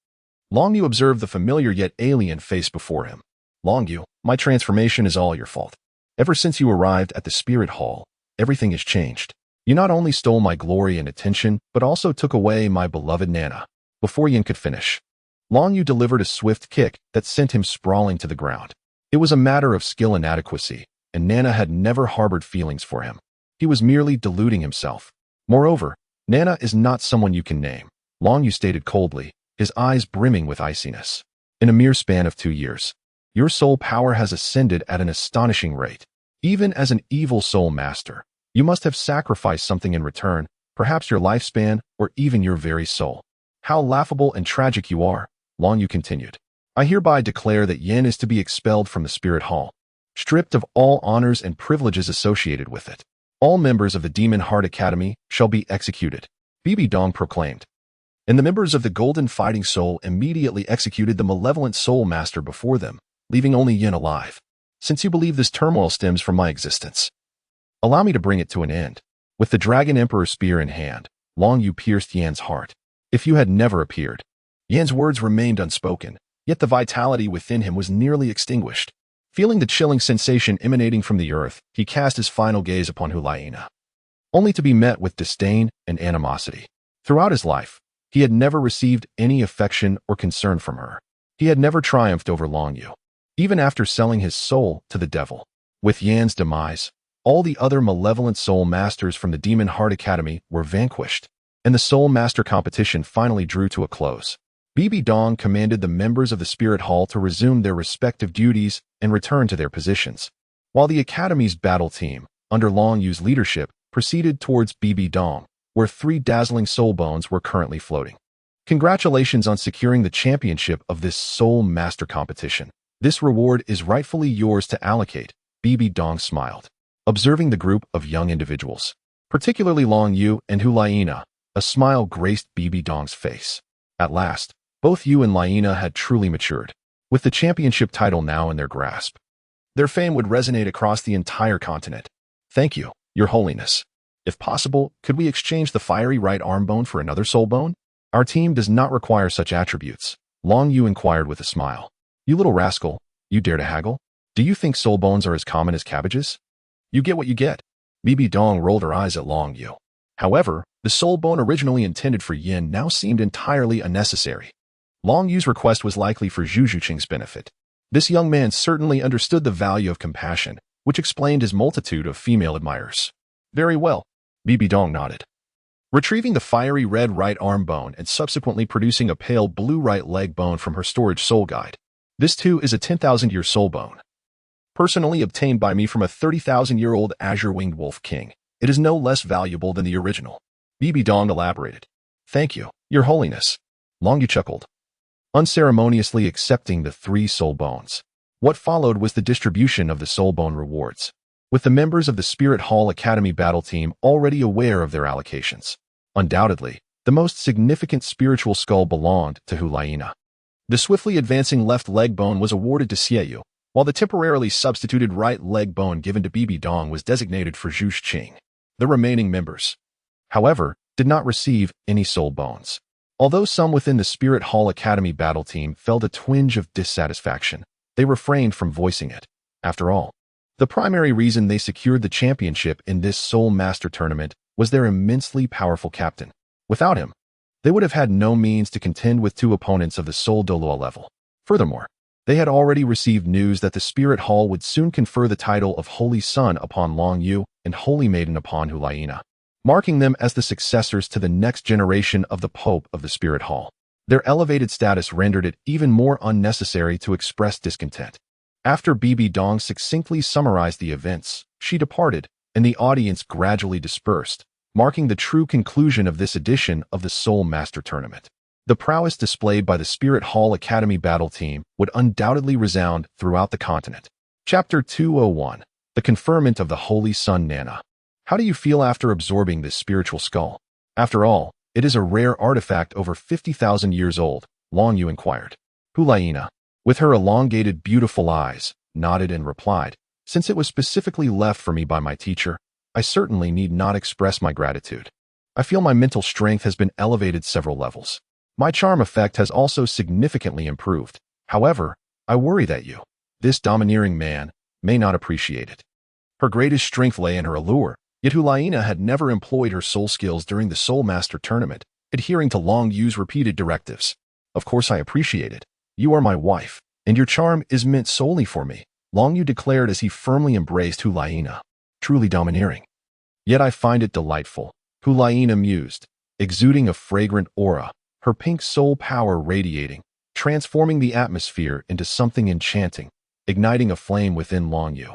Long Yu observed the familiar yet alien face before him. Long Yu, my transformation is all your fault. Ever since you arrived at the Spirit Hall, everything has changed. You not only stole my glory and attention, but also took away my beloved Nana. Before Yin could finish, Long Yu delivered a swift kick that sent him sprawling to the ground. It was a matter of skill and adequacy, and Nana had never harbored feelings for him. He was merely deluding himself. Moreover, Nana is not someone you can name, Long Yu stated coldly, his eyes brimming with iciness. In a mere span of 2 years, your soul power has ascended at an astonishing rate. Even as an evil soul master, you must have sacrificed something in return, perhaps your lifespan or even your very soul. How laughable and tragic you are, Long Yu continued. I hereby declare that Yin is to be expelled from the Spirit Hall, stripped of all honors and privileges associated with it. All members of the Demon Heart Academy shall be executed, Bibi Dong proclaimed. And the members of the Golden Fighting Soul immediately executed the malevolent soul master before them, leaving only Yin alive. Since you believe this turmoil stems from my existence, allow me to bring it to an end. With the Dragon Emperor spear in hand, Long Yu pierced Yan's heart. If you had never appeared. Yan's words remained unspoken, yet the vitality within him was nearly extinguished. Feeling the chilling sensation emanating from the earth, he cast his final gaze upon Hulaina, only to be met with disdain and animosity. Throughout his life, he had never received any affection or concern from her. He had never triumphed over Long Yu. Even after selling his soul to the devil. With Yan's demise, all the other malevolent soul masters from the Demon Heart Academy were vanquished, and the soul master competition finally drew to a close. Bibi Dong commanded the members of the Spirit Hall to resume their respective duties and return to their positions, while the Academy's battle team, under Long Yu's leadership, proceeded towards Bibi Dong, where 3 dazzling soul bones were currently floating. Congratulations on securing the championship of this soul master competition. This reward is rightfully yours to allocate, Bibi Dong smiled. Observing the group of young individuals, particularly Long Yu and Hulaina, a smile graced Bibi Dong's face. At last, both Yu and Laina had truly matured, with the championship title now in their grasp. Their fame would resonate across the entire continent. Thank you, Your Holiness. If possible, could we exchange the fiery right arm bone for another soul bone? Our team does not require such attributes, Long Yu inquired with a smile. You little rascal, you dare to haggle? Do you think soul bones are as common as cabbages? You get what you get. Bibi Dong rolled her eyes at Long Yu. However, the soul bone originally intended for Yin now seemed entirely unnecessary. Long Yu's request was likely for Zhu Zhuqing's benefit. This young man certainly understood the value of compassion, which explained his multitude of female admirers. Very well, Bibi Dong nodded. Retrieving the fiery red right arm bone and subsequently producing a pale blue right leg bone from her storage soul guide. This too is a 10,000-year soul bone. Personally obtained by me from a 30,000-year-old azure-winged wolf king, it is no less valuable than the original. Bibi Dong elaborated. Thank you, Your Holiness. Long Yu chuckled, unceremoniously accepting the 3 soul bones. What followed was the distribution of the soul bone rewards, with the members of the Spirit Hall Academy battle team already aware of their allocations. Undoubtedly, the most significant spiritual skull belonged to Hulaina. The swiftly advancing left leg bone was awarded to Xieyu, while the temporarily substituted right leg bone given to Bibi Dong was designated for Zhu Zhuqing. The remaining members, however, did not receive any soul bones. Although some within the Spirit Hall Academy battle team felt a twinge of dissatisfaction, they refrained from voicing it. After all, the primary reason they secured the championship in this Soul Master tournament was their immensely powerful captain. Without him, they would have had no means to contend with 2 opponents of the Soul Douluo level. Furthermore, they had already received news that the Spirit Hall would soon confer the title of Holy Son upon Long Yu and Holy Maiden upon Hulaina, marking them as the successors to the next generation of the Pope of the Spirit Hall. Their elevated status rendered it even more unnecessary to express discontent. After Bibi Dong succinctly summarized the events, she departed, and the audience gradually dispersed, marking the true conclusion of this edition of the Soul Master Tournament. The prowess displayed by the Spirit Hall Academy battle team would undoubtedly resound throughout the continent. Chapter 201, The Conferment of the Holy Sun Nana. How do you feel after absorbing this spiritual skull? After all, it is a rare artifact over 50,000 years old, Long Yu inquired. Hulaina, with her elongated beautiful eyes, nodded and replied, since it was specifically left for me by my teacher, I certainly need not express my gratitude. I feel my mental strength has been elevated several levels. My charm effect has also significantly improved. However, I worry that you, this domineering man, may not appreciate it. Her greatest strength lay in her allure, yet Hulaina had never employed her soul skills during the Soul Master tournament, adhering to Long Yu's repeated directives. Of course I appreciate it. You are my wife, and your charm is meant solely for me, Long Yu declared as he firmly embraced Hulaina. Truly domineering. Yet I find it delightful, Hulaina mused, exuding a fragrant aura, her pink soul power radiating, transforming the atmosphere into something enchanting, igniting a flame within Long Yu,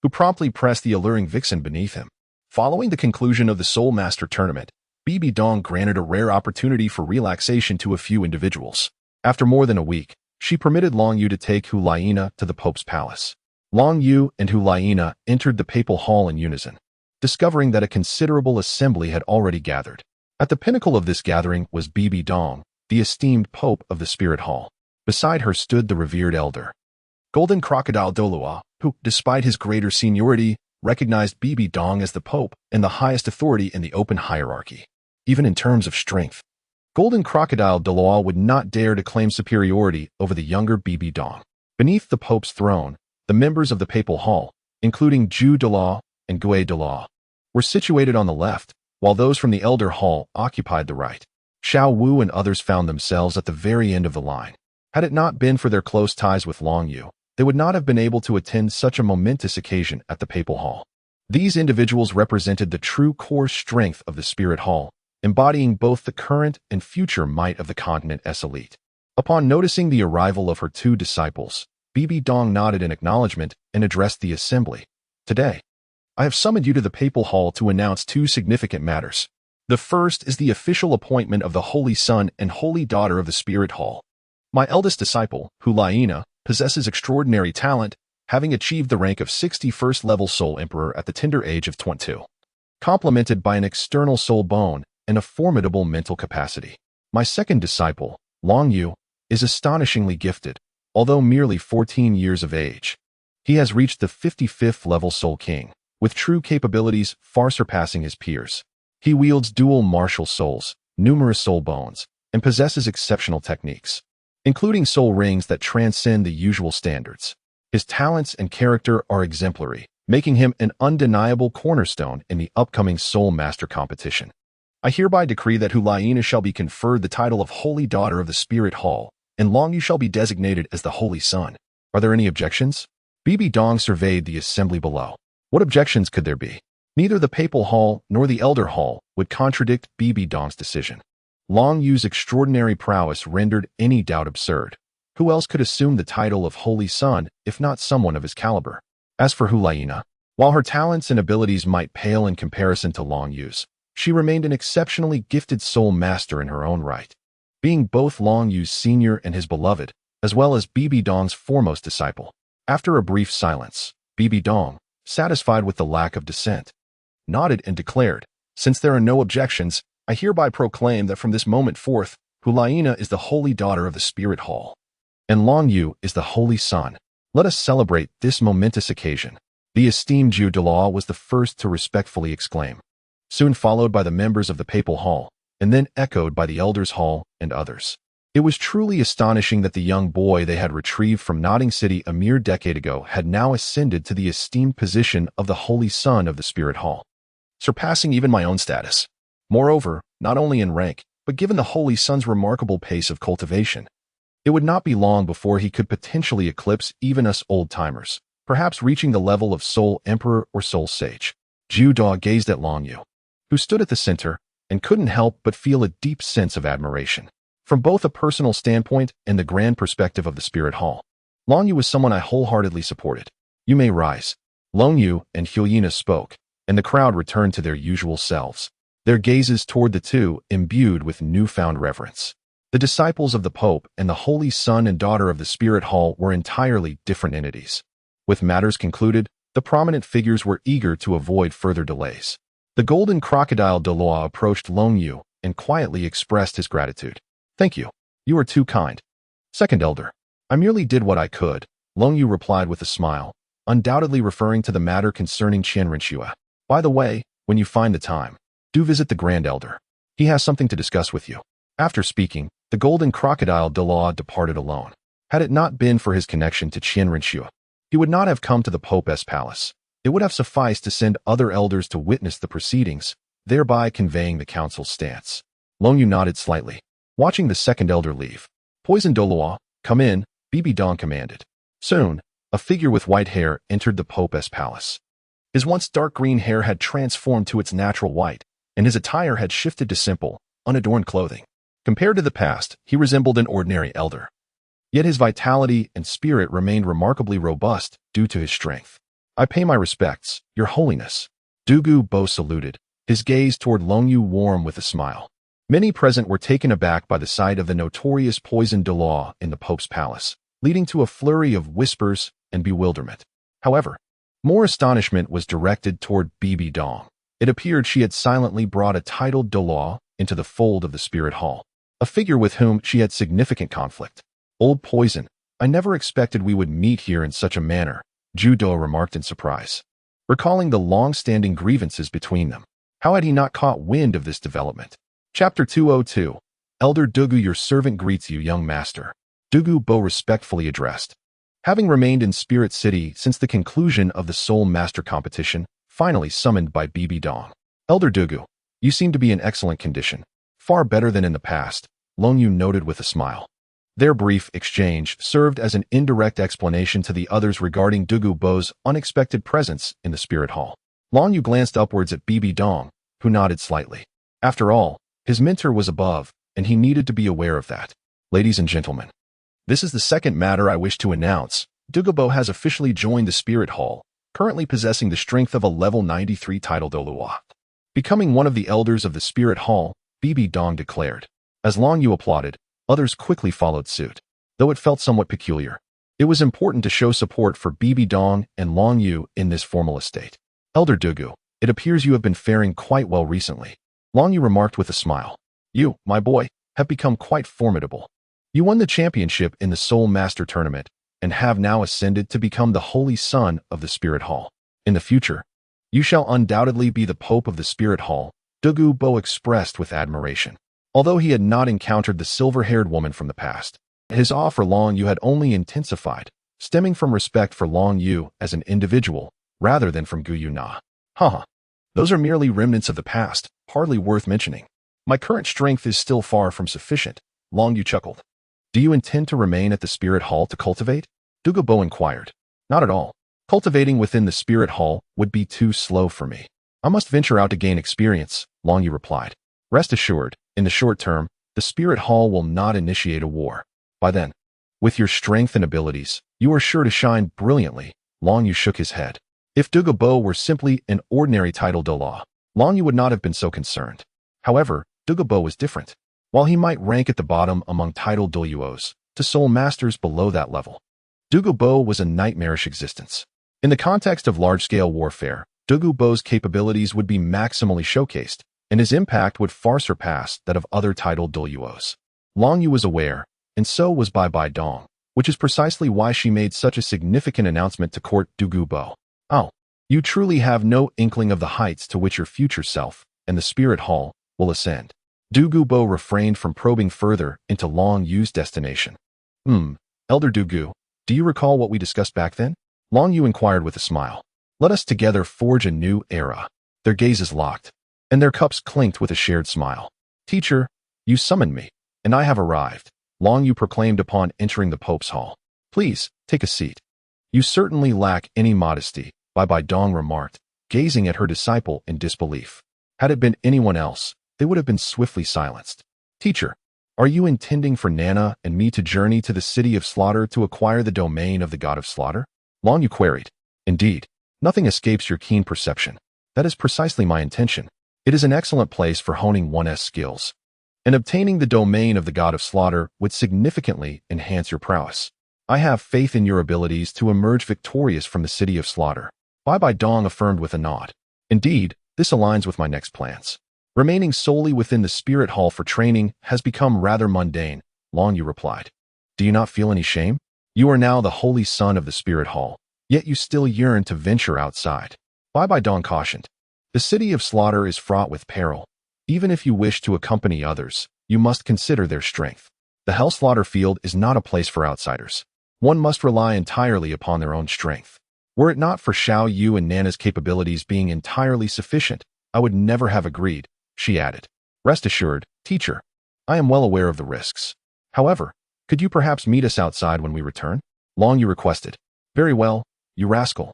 who promptly pressed the alluring vixen beneath him. Following the conclusion of the Soul Master tournament, Bibi Dong granted a rare opportunity for relaxation to a few individuals. After more than a week, she permitted Long Yu to take Hulaina to the Pope's palace. Long Yu and Hulaina entered the papal hall in unison, discovering that a considerable assembly had already gathered. At the pinnacle of this gathering was Bibi Dong, the esteemed Pope of the Spirit Hall. Beside her stood the revered elder, Golden Crocodile Douluo, who, despite his greater seniority, recognized Bibi Dong as the Pope and the highest authority in the open hierarchy. Even in terms of strength, Golden Crocodile Douluo would not dare to claim superiority over the younger Bibi Dong. Beneath the Pope's throne, the members of the Papal Hall, including Zhu Douluo and Gui Douluo, were situated on the left, while those from the Elder Hall occupied the right. Xiao Wu and others found themselves at the very end of the line. Had it not been for their close ties with Long Yu, they would not have been able to attend such a momentous occasion at the Papal Hall. These individuals represented the true core strength of the Spirit Hall, embodying both the current and future might of the continent's elite. Upon noticing the arrival of her two disciples, Bibi Dong nodded in acknowledgement and addressed the assembly. Today, I have summoned you to the Papal Hall to announce two significant matters. The first is the official appointment of the Holy Son and Holy Daughter of the Spirit Hall. My eldest disciple, Hulaina, possesses extraordinary talent, having achieved the rank of 61st level Soul Emperor at the tender age of 22, complemented by an external soul bone and a formidable mental capacity. My second disciple, Long Yu, is astonishingly gifted, although merely 14 years of age. He has reached the 55th level Soul King, with true capabilities far surpassing his peers. He wields dual martial souls, numerous soul bones, and possesses exceptional techniques, including soul rings that transcend the usual standards. His talents and character are exemplary, making him an undeniable cornerstone in the upcoming Soul Master competition. I hereby decree that Hulaina shall be conferred the title of Holy Daughter of the Spirit Hall, and Long Yu shall be designated as the Holy Son. Are there any objections? Bibi Dong surveyed the assembly below. What objections could there be? Neither the Papal Hall nor the Elder Hall would contradict Bibi Dong's decision. Long Yu's extraordinary prowess rendered any doubt absurd. Who else could assume the title of Holy Son if not someone of his caliber? As for Hulaina, while her talents and abilities might pale in comparison to Long Yu's, she remained an exceptionally gifted soul master in her own right. Being both Long Yu's senior and his beloved, as well as Bibi Dong's foremost disciple. After a brief silence, Bibi Dong, satisfied with the lack of dissent, nodded and declared, "Since there are no objections, I hereby proclaim that from this moment forth, Hulaina is the Holy Daughter of the Spirit Hall, and Long Yu is the Holy Son. Let us celebrate this momentous occasion." The esteemed Zhu Douluo was the first to respectfully exclaim, soon followed by the members of the Papal Hall, and then echoed by the Elders' Hall and others. It was truly astonishing that the young boy they had retrieved from Nodding City a mere decade ago had now ascended to the esteemed position of the Holy Son of the Spirit Hall, surpassing even my own status. Moreover, not only in rank, but given the Holy Son's remarkable pace of cultivation, it would not be long before he could potentially eclipse even us old-timers, perhaps reaching the level of Soul Emperor or Soul Sage. Zhu Dao gazed at Long Yu, who stood at the center, and couldn't help but feel a deep sense of admiration. From both a personal standpoint and the grand perspective of the Spirit Hall, Long Yu was someone I wholeheartedly supported. "You may rise." Long Yu and Hulaina spoke, and the crowd returned to their usual selves, their gazes toward the two imbued with newfound reverence. The disciples of the Pope and the Holy Son and Daughter of the Spirit Hall were entirely different entities. With matters concluded, the prominent figures were eager to avoid further delays. The golden crocodile Douluo approached Long Yu and quietly expressed his gratitude. "Thank you. You are too kind." "Second Elder, I merely did what I could," Long Yu replied with a smile, undoubtedly referring to the matter concerning Qian Renxue. "By the way, when you find the time, do visit the Grand Elder. He has something to discuss with you." After speaking, the golden crocodile Douluo departed alone. Had it not been for his connection to Qian Renxue, he would not have come to the Pope's palace. It would have sufficed to send other elders to witness the proceedings, thereby conveying the council's stance. Long Yu nodded slightly, watching the second elder leave. "Poison Douluo, come in," Bibi Dong commanded. Soon, a figure with white hair entered the Pope's palace. His once dark green hair had transformed to its natural white, and his attire had shifted to simple, unadorned clothing. Compared to the past, he resembled an ordinary elder. Yet his vitality and spirit remained remarkably robust due to his strength. "I pay my respects, Your Holiness." Dugu Bo saluted, his gaze toward Long Yu warm with a smile. Many present were taken aback by the sight of the notorious poison Douluo in the Pope's palace, leading to a flurry of whispers and bewilderment. However, more astonishment was directed toward Bibi Dong. It appeared she had silently brought a titled Douluo into the fold of the Spirit Hall, a figure with whom she had significant conflict. "Old Poison, I never expected we would meet here in such a manner," Zhu Dao remarked in surprise, recalling the long-standing grievances between them. How had he not caught wind of this development? Chapter 202. Elder Dugu, your servant greets you, young master, Dugu Bo respectfully addressed. Having remained in Spirit City since the conclusion of the Soul Master competition, finally summoned by Bibi Dong, Elder Dugu, You seem to be in excellent condition. Far better than in the past, Long Yu noted with a smile. Their brief exchange served as an indirect explanation to the others regarding Dugu Bo's unexpected presence in the spirit hall. Long Yu glanced upwards at Bibi Dong, who nodded slightly. After all, his mentor was above, and he needed to be aware of that. Ladies and gentlemen, this is the second matter I wish to announce. Dugu Bo has officially joined the spirit hall, currently possessing the strength of a level 93 title Douluo. Becoming one of the elders of the spirit hall, Bibi Dong declared. As Long Yu applauded, others quickly followed suit. Though it felt somewhat peculiar, it was important to show support for Bibi Dong and Long Yu in this formal estate. Elder Dugu, it appears you have been faring quite well recently. Long Yu remarked with a smile. You, my boy, have become quite formidable. You won the championship in the Soul Master Tournament and have now ascended to become the Holy Son of the Spirit Hall. In the future, you shall undoubtedly be the Pope of the Spirit Hall, Dugu Bo expressed with admiration. Although he had not encountered the silver-haired woman from the past, his awe for Long Yu had only intensified, stemming from respect for Long Yu as an individual, rather than from Gu Yu Na. Those are merely remnants of the past, hardly worth mentioning. My current strength is still far from sufficient, Long Yu chuckled. Do you intend to remain at the Spirit Hall to cultivate? Dugu Bo inquired. Not at all. Cultivating within the Spirit Hall would be too slow for me. I must venture out to gain experience, Long Yu replied. Rest assured, in the short term, the Spirit Hall will not initiate a war. By then, with your strength and abilities, you are sure to shine brilliantly. Long Yu shook his head. If Dugu Bo were simply an ordinary title Douluo, Long Yu would not have been so concerned. However, Dugu Bo was different. While he might rank at the bottom among title Douluos, to soul masters below that level, Dugu Bo was a nightmarish existence. In the context of large-scale warfare, Dugu Bo's capabilities would be maximally showcased, and his impact would far surpass that of other title Douluos. Long Yu was aware, and so was Bai Dong, which is precisely why she made such a significant announcement to court Dugu Bo. Oh, you truly have no inkling of the heights to which your future self, and the Spirit Hall, will ascend. Dugu Bo refrained from probing further into Long Yu's destination. Elder Dugu, do you recall what we discussed back then? Long Yu inquired with a smile. Let us together forge a new era. Their gazes locked, and their cups clinked with a shared smile. Teacher, you summoned me, and I have arrived, Long Yu proclaimed upon entering the Pope's hall. Please, take a seat. You certainly lack any modesty, Bai Dong remarked, gazing at her disciple in disbelief. Had it been anyone else, they would have been swiftly silenced. Teacher, are you intending for Nana and me to journey to the city of slaughter to acquire the domain of the god of slaughter? Long Yu queried. Indeed, nothing escapes your keen perception. That is precisely my intention. It is an excellent place for honing one's skills. And obtaining the domain of the god of slaughter would significantly enhance your prowess. I have faith in your abilities to emerge victorious from the city of slaughter. Bai Dong affirmed with a nod. Indeed, this aligns with my next plans. Remaining solely within the Spirit Hall for training has become rather mundane, Long Yu replied. Do you not feel any shame? You are now the Holy Son of the Spirit Hall, yet you still yearn to venture outside. Bai Dong cautioned. The city of slaughter is fraught with peril. Even if you wish to accompany others, you must consider their strength. The Hell Slaughter Field is not a place for outsiders. One must rely entirely upon their own strength. Were it not for Xiao Yu and Nana's capabilities being entirely sufficient, I would never have agreed, she added. Rest assured, teacher, I am well aware of the risks. However, could you perhaps meet us outside when we return? Long Yu requested. Very well, you rascal.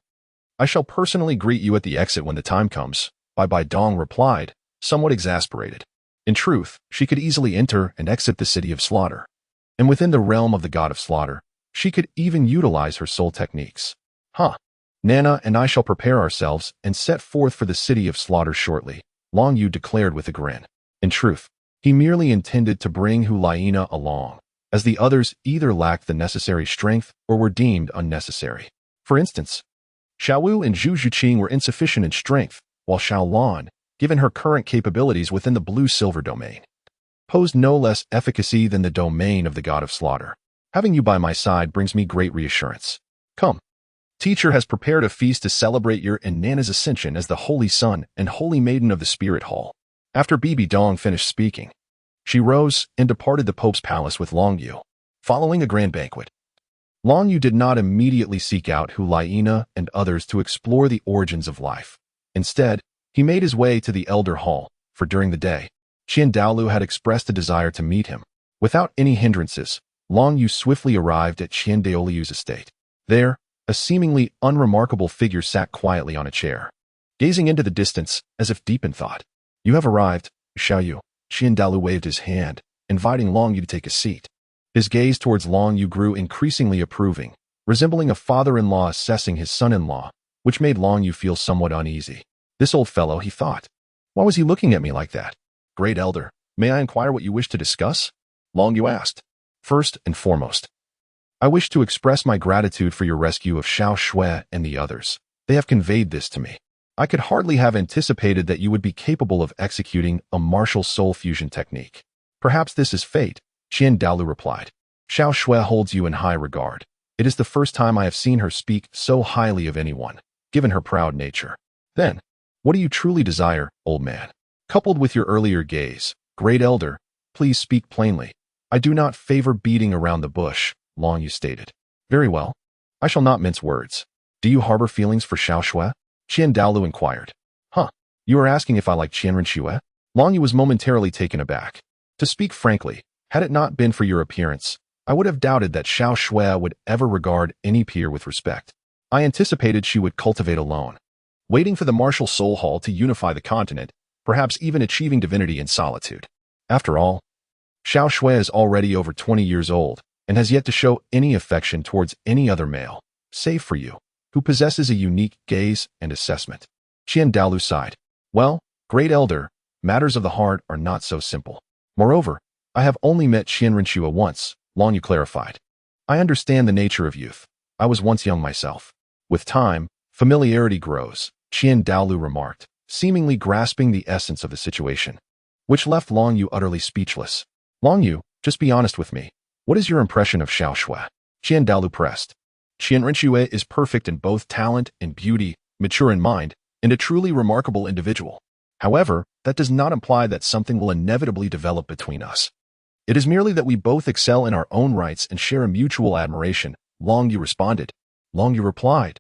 I shall personally greet you at the exit when the time comes, Bai Dong replied, somewhat exasperated. In truth, she could easily enter and exit the city of slaughter. And within the realm of the god of slaughter, she could even utilize her soul techniques. Nana and I shall prepare ourselves and set forth for the city of slaughter shortly, Long Yu declared with a grin. In truth, he merely intended to bring Hulaina along, as the others either lacked the necessary strength or were deemed unnecessary. For instance, Xiao Wu and Zhu Zhuqing were insufficient in strength, while Xiao Lan, given her current capabilities within the blue-silver domain, posed no less efficacy than the domain of the god of slaughter. Having you by my side brings me great reassurance. Come. Teacher has prepared a feast to celebrate your and Nana's ascension as the Holy Son and Holy Maiden of the Spirit Hall. After Bibi Dong finished speaking, she rose and departed the Pope's palace with Long Yu, following a grand banquet. Long Yu did not immediately seek out Hulaina and others to explore the origins of life. Instead, he made his way to the Elder Hall, for during the day, Douluo had expressed a desire to meet him. Without any hindrances, Long Yu swiftly arrived at Douluo's estate. There, a seemingly unremarkable figure sat quietly on a chair, gazing into the distance as if deep in thought. "You have arrived, Xiaoyu." Douluo waved his hand, inviting Long Yu to take a seat. His gaze towards Long Yu grew increasingly approving, resembling a father-in-law assessing his son-in-law, which made Long Yu feel somewhat uneasy. This old fellow, he thought. Why was he looking at me like that? "Great elder, may I inquire what you wish to discuss?" Long Yu asked. "First and foremost, I wish to express my gratitude for your rescue of Xiao Shui and the others. They have conveyed this to me. I could hardly have anticipated that you would be capable of executing a martial soul fusion technique. Perhaps this is fate," Douluo replied. "Xiao Shui holds you in high regard. It is the first time I have seen her speak so highly of anyone, given her proud nature. Then, what do you truly desire, old man? Coupled with your earlier gaze, great elder, please speak plainly. I do not favor beating around the bush," Long Yu stated. "Very well. I shall not mince words. Do you harbor feelings for Xiao Shui?" Douluo inquired. "Huh, you are asking if I like Qianren Xue?" Long Yu was momentarily taken aback. "To speak frankly, had it not been for your appearance, I would have doubted that Xiao Shui would ever regard any peer with respect. I anticipated she would cultivate alone, waiting for the martial soul hall to unify the continent, perhaps even achieving divinity in solitude. After all, Xiao Shui is already over 20 years old and has yet to show any affection towards any other male, save for you, who possesses a unique gaze and assessment." Douluo sighed. "Well, great elder, matters of the heart are not so simple. Moreover, I have only met Qianren Xue once," Long Yu clarified. "I understand the nature of youth. I was once young myself. With time, familiarity grows," Douluo remarked, seemingly grasping the essence of the situation, which left Long Yu utterly speechless. "Long Yu, just be honest with me. What is your impression of Xiao Shui?" Douluo pressed. "Qianren Xue is perfect in both talent and beauty, mature in mind, and a truly remarkable individual. However, that does not imply that something will inevitably develop between us. It is merely that we both excel in our own rights and share a mutual admiration," Long Yu responded. Long Yu replied,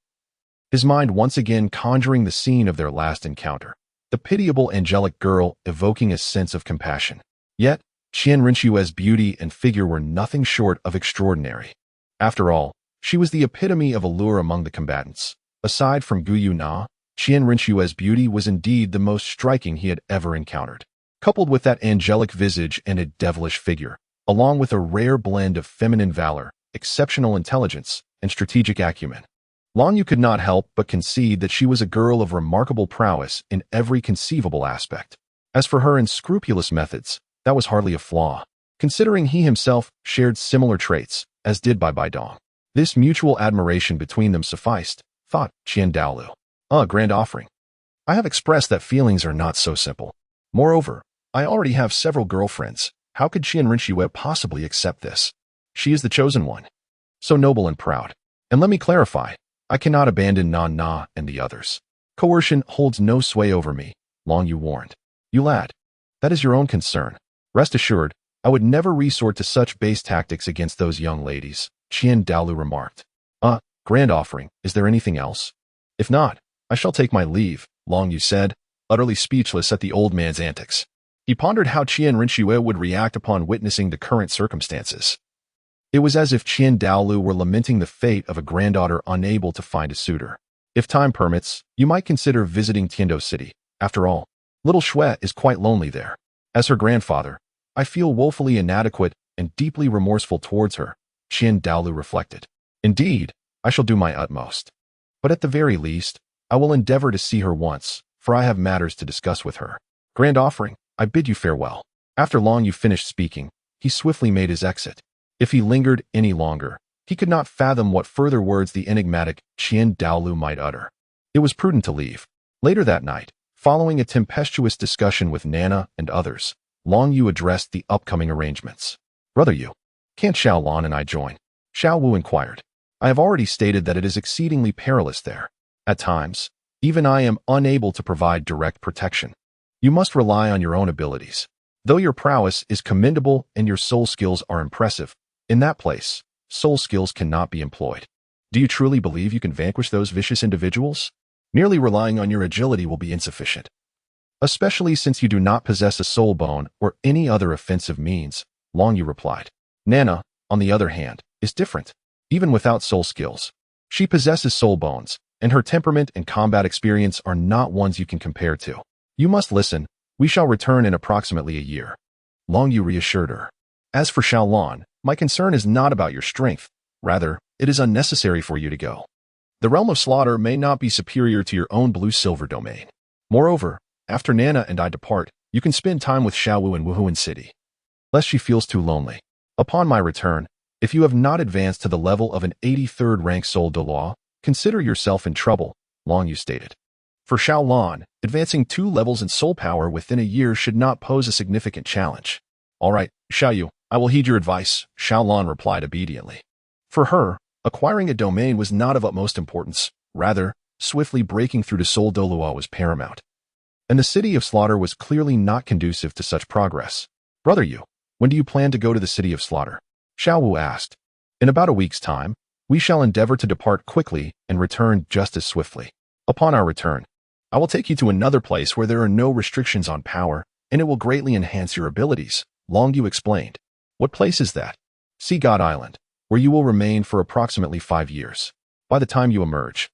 his mind once again conjuring the scene of their last encounter, the pitiable angelic girl evoking a sense of compassion. Yet, Qianren Xue's beauty and figure were nothing short of extraordinary. After all, she was the epitome of allure among the combatants. Aside from Gu Yu Na, Qianren Xue's beauty was indeed the most striking he had ever encountered. Coupled with that angelic visage and a devilish figure, along with a rare blend of feminine valor, exceptional intelligence, and strategic acumen, Long Yu could not help but concede that she was a girl of remarkable prowess in every conceivable aspect. As for her unscrupulous methods, that was hardly a flaw, considering he himself shared similar traits, as did Bai Dong. This mutual admiration between them sufficed, thought Douluo. "A grand offering. I have expressed that feelings are not so simple. Moreover, I already have several girlfriends. How could Qianren Xue possibly accept this? She is the chosen one, so noble and proud. And let me clarify, I cannot abandon Na and the others. Coercion holds no sway over me," Long Yu warned. "You lad, that is your own concern. Rest assured, I would never resort to such base tactics against those young ladies," Douluo remarked. Grand offering, is there anything else?" "If not, I shall take my leave," Long Yu said, utterly speechless at the old man's antics. He pondered how Qianren Xue would react upon witnessing the current circumstances. It was as if Douluo were lamenting the fate of a granddaughter unable to find a suitor. "If time permits, you might consider visiting Tiando City. After all, little Xue is quite lonely there. As her grandfather, I feel woefully inadequate and deeply remorseful towards her," Douluo reflected. "Indeed, I shall do my utmost. But at the very least, I will endeavor to see her once, for I have matters to discuss with her. Grand offering, I bid you farewell." After Long Yu finished speaking, he swiftly made his exit. If he lingered any longer, he could not fathom what further words the enigmatic Douluo might utter. It was prudent to leave. Later that night, following a tempestuous discussion with Nana and others, Long Yu addressed the upcoming arrangements. "Brother Yu, can't Xiao Lan and I join?" Xiao Wu inquired. "I have already stated that it is exceedingly perilous there. At times, even I am unable to provide direct protection. You must rely on your own abilities. Though your prowess is commendable and your soul skills are impressive, in that place, soul skills cannot be employed. Do you truly believe you can vanquish those vicious individuals? Merely relying on your agility will be insufficient." especially since you do not possess a soul bone or any other offensive means, Long Yu replied. Nana, on the other hand, is different. Even without soul skills, she possesses soul bones, and her temperament and combat experience are not ones you can compare to. You must listen. We shall return in approximately a year. Long Yu reassured her. As for Xiaolan, my concern is not about your strength. Rather, it is unnecessary for you to go. The realm of slaughter may not be superior to your own blue-silver domain. Moreover, after Nana and I depart, you can spend time with Xiaowu in Wuhuan City, lest she feels too lonely. Upon my return, if you have not advanced to the level of an 83rd rank soul Douluo, consider yourself in trouble, Long Yu stated. For Xiaolan, advancing 2 levels in soul power within a year should not pose a significant challenge. All right, Xiaoyu, I will heed your advice, Xiaolan replied obediently. For her, acquiring a domain was not of utmost importance. Rather, swiftly breaking through to soul Douluo was paramount. And the city of slaughter was clearly not conducive to such progress. Brother Yu, when do you plan to go to the city of slaughter? Xiaowu asked. In about a week's time, we shall endeavor to depart quickly and return just as swiftly. Upon our return, I will take you to another place where there are no restrictions on power, and it will greatly enhance your abilities, Long Yu explained. What place is that? Sea God Island, where you will remain for approximately 5 years. By the time you emerge,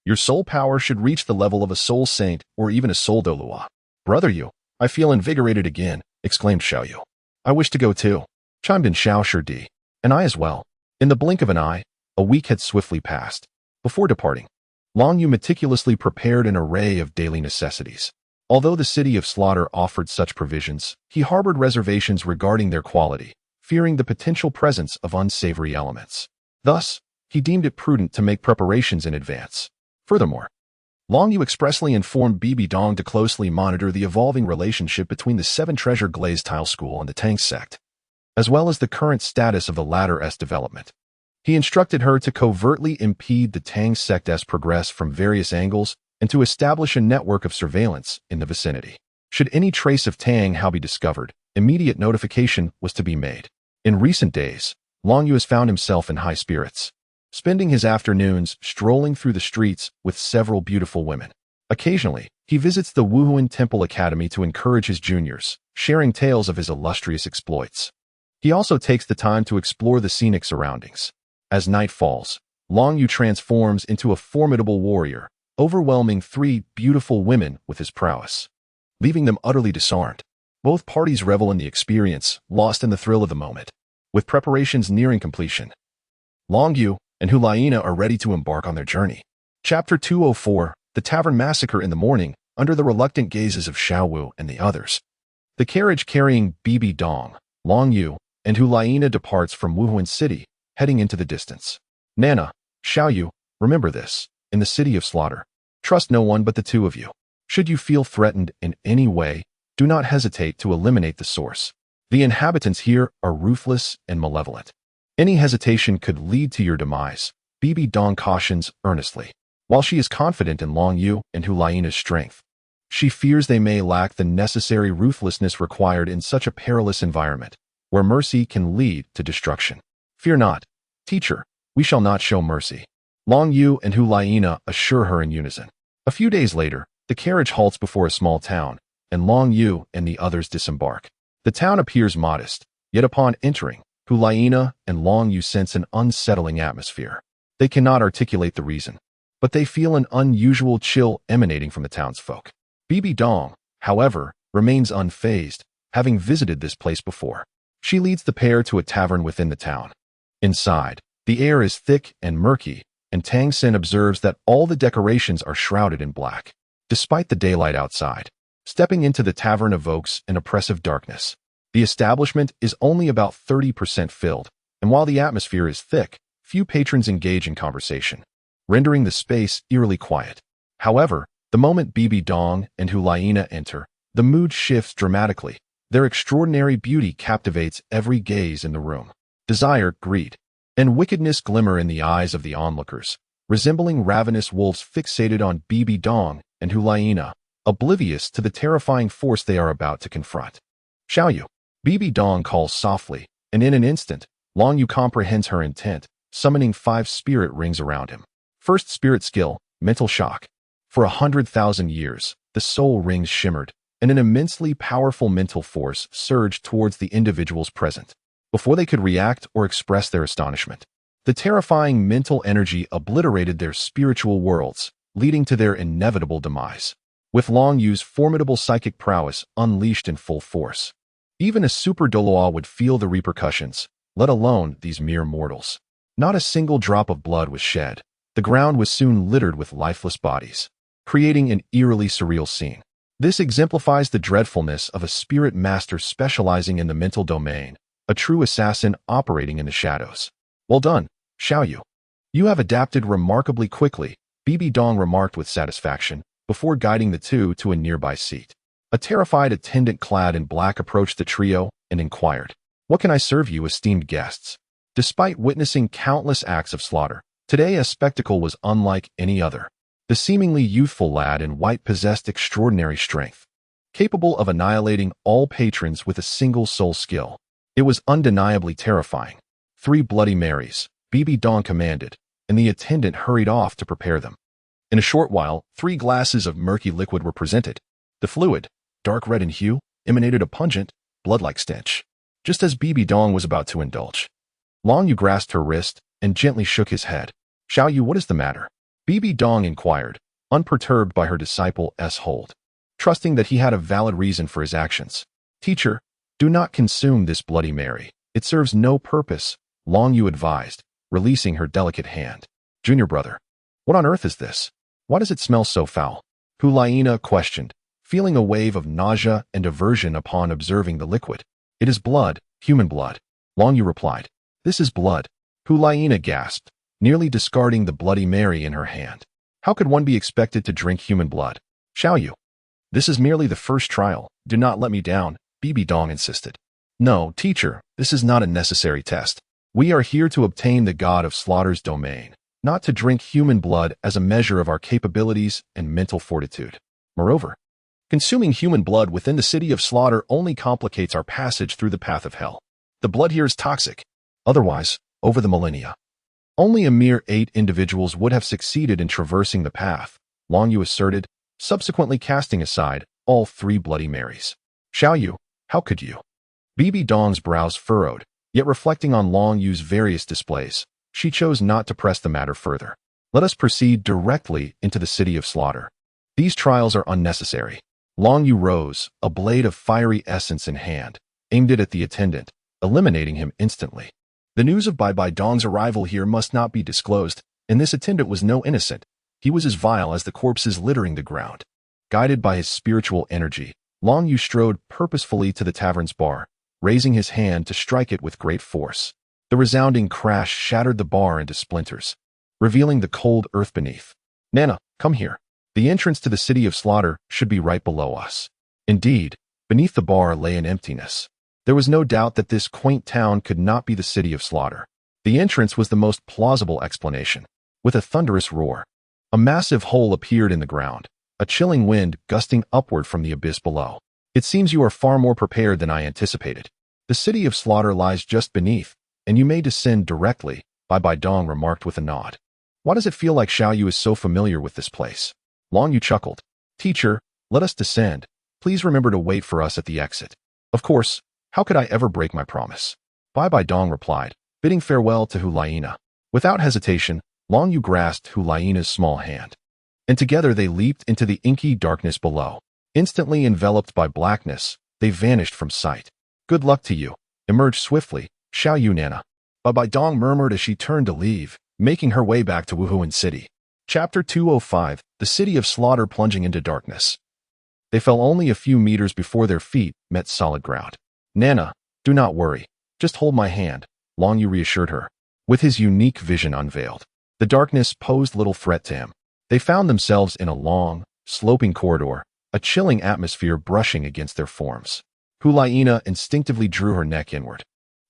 your soul power should reach the level of a soul saint or even a soul Douluo. Brother Yu, I feel invigorated again, exclaimed Xiaoyu. I wish to go too, chimed in Xiao Shidi, and I as well. In the blink of an eye, a week had swiftly passed. Before departing, Long Yu meticulously prepared an array of daily necessities. Although the city of slaughter offered such provisions, he harbored reservations regarding their quality, fearing the potential presence of unsavory elements. Thus, he deemed it prudent to make preparations in advance. Furthermore, Long Yu expressly informed Bibi Dong to closely monitor the evolving relationship between the 7 Treasure Glazed Tile School and the Tang sect, as well as the current status of the latter's development. He instructed her to covertly impede the Tang sect's progress from various angles and to establish a network of surveillance in the vicinity. Should any trace of Tang Hao be discovered, immediate notification was to be made. In recent days, Long Yu has found himself in high spirits, spending his afternoons strolling through the streets with several beautiful women. Occasionally, he visits the Wuhuan Temple Academy to encourage his juniors, sharing tales of his illustrious exploits. He also takes the time to explore the scenic surroundings. As night falls, Long Yu transforms into a formidable warrior, overwhelming 3 beautiful women with his prowess, leaving them utterly disarmed. Both parties revel in the experience, lost in the thrill of the moment. With preparations nearing completion, Long Yu and Hulaina are ready to embark on their journey. Chapter 204, The Tavern Massacre in the Morning, under the reluctant gazes of Xiaowu and the others. The carriage carrying Bibi Dong, Long Yu, and Hulaina departs from Wuhuan City, heading into the distance. Nana, Xiaoyu, remember this. In the city of slaughter, trust no one but the 2 of you. Should you feel threatened in any way, do not hesitate to eliminate the source. The inhabitants here are ruthless and malevolent. Any hesitation could lead to your demise, Bibi Dong cautions earnestly. While she is confident in Long Yu and Hulaina's strength, she fears they may lack the necessary ruthlessness required in such a perilous environment, where mercy can lead to destruction. Fear not, teacher, we shall not show mercy, Long Yu and Hulaina assure her in unison. A few days later, the carriage halts before a small town, and Long Yu and the others disembark. The town appears modest, yet upon entering, Hulaina and Long Yu sense an unsettling atmosphere. They cannot articulate the reason, but they feel an unusual chill emanating from the townsfolk. Bibi Dong, however, remains unfazed, having visited this place before. She leads the pair to a tavern within the town. Inside, the air is thick and murky, and Tang San observes that all the decorations are shrouded in black. Despite the daylight outside, stepping into the tavern evokes an oppressive darkness. The establishment is only about 30% filled, and while the atmosphere is thick, few patrons engage in conversation, rendering the space eerily quiet. However, the moment Bibi Dong and Hulaina enter, the mood shifts dramatically. Their extraordinary beauty captivates every gaze in the room. Desire, greed, and wickedness glimmer in the eyes of the onlookers, resembling ravenous wolves fixated on Bibi Dong and Hulaina, oblivious to the terrifying force they are about to confront. Xiaoyu, Bibi Dong calls softly, and in an instant, Long Yu comprehends her intent, summoning 5 spirit rings around him. First spirit skill, mental shock. For 100,000 years, the soul rings shimmered, and an immensely powerful mental force surged towards the individuals present. Before they could react or express their astonishment, the terrifying mental energy obliterated their spiritual worlds, leading to their inevitable demise. With Long Yu's formidable psychic prowess unleashed in full force, even a super Douluo would feel the repercussions, let alone these mere mortals. Not a single drop of blood was shed. The ground was soon littered with lifeless bodies, creating an eerily surreal scene. This exemplifies the dreadfulness of a spirit master specializing in the mental domain, a true assassin operating in the shadows. Well done, Xiaoyu. You have adapted remarkably quickly, Bibi Dong remarked with satisfaction, before guiding the two to a nearby seat. A terrified attendant clad in black approached the trio and inquired, "What can I serve you, esteemed guests?" Despite witnessing countless acts of slaughter, today a spectacle was unlike any other. The seemingly youthful lad in white possessed extraordinary strength, capable of annihilating all patrons with a single soul skill. It was undeniably terrifying. 3 Bloody Marys, Bibi Dong commanded, and the attendant hurried off to prepare them. In a short while, 3 glasses of murky liquid were presented. The fluid, dark red in hue, emanated a pungent, blood-like stench. Just as Bibi Dong was about to indulge, Long Yu grasped her wrist and gently shook his head. "Xiaoyu, what is the matter?" Bibi Dong inquired, unperturbed by her disciple's hold, trusting that he had a valid reason for his actions. "Teacher, do not consume this Bloody Mary. It serves no purpose," Long Yu advised, releasing her delicate hand. "Junior brother, what on earth is this? Why does it smell so foul?" Hulaina questioned, feeling a wave of nausea and aversion upon observing the liquid. "It is blood, human blood," Long Yu replied. "This is blood," Hulaina gasped, nearly discarding the Bloody Mary in her hand. "How could one be expected to drink human blood?" "Xiaoyu, this is merely the first trial. Do not let me down," Bibi Dong insisted. "No, teacher, this is not a necessary test. We are here to obtain the god of slaughter's domain, not to drink human blood as a measure of our capabilities and mental fortitude. Moreover, consuming human blood within the city of slaughter only complicates our passage through the path of hell. The blood here is toxic. Otherwise, over the millennia, only a mere 8 individuals would have succeeded in traversing the path," Long Yu asserted, subsequently casting aside all 3 Bloody Marys. "Xiaoyu, how could you?" Bibi Dong's brows furrowed, yet reflecting on Long Yu's various displays, she chose not to press the matter further. "Let us proceed directly into the city of slaughter. These trials are unnecessary." Long Yu rose, a blade of fiery essence in hand, aimed it at the attendant, eliminating him instantly. The news of Bibi Dong's arrival here must not be disclosed, and this attendant was no innocent. He was as vile as the corpses littering the ground. Guided by his spiritual energy, Long Yu strode purposefully to the tavern's bar, raising his hand to strike it with great force. The resounding crash shattered the bar into splinters, revealing the cold earth beneath. "Nana, come here. The entrance to the city of slaughter should be right below us." Indeed, beneath the bar lay an emptiness. There was no doubt that this quaint town could not be the city of slaughter. The entrance was the most plausible explanation. With a thunderous roar, a massive hole appeared in the ground, a chilling wind gusting upward from the abyss below. "It seems you are far more prepared than I anticipated. The city of slaughter lies just beneath, and you may descend directly," Bibi Dong remarked with a nod. "Why does it feel like Xiaoyu is so familiar with this place?" Long Yu chuckled. "Teacher, let us descend. Please remember to wait for us at the exit." "Of course. How could I ever break my promise?" Bibi Dong replied, bidding farewell to Hulaina. Without hesitation, Long Yu grasped Hulaina's small hand, and together they leaped into the inky darkness below. Instantly enveloped by blackness, they vanished from sight. "Good luck to you. Emerge swiftly, Xiaoyu Nana," Bibi Dong murmured as she turned to leave, making her way back to Wuhuan City. Chapter 205, The City of Slaughter plunging into darkness. They fell only a few meters before their feet met solid ground. "Nana, do not worry. Just hold my hand," Long Yu reassured her, with his unique vision unveiled. The darkness posed little threat to him. They found themselves in a long, sloping corridor, a chilling atmosphere brushing against their forms. Hulaina instinctively drew her neck inward.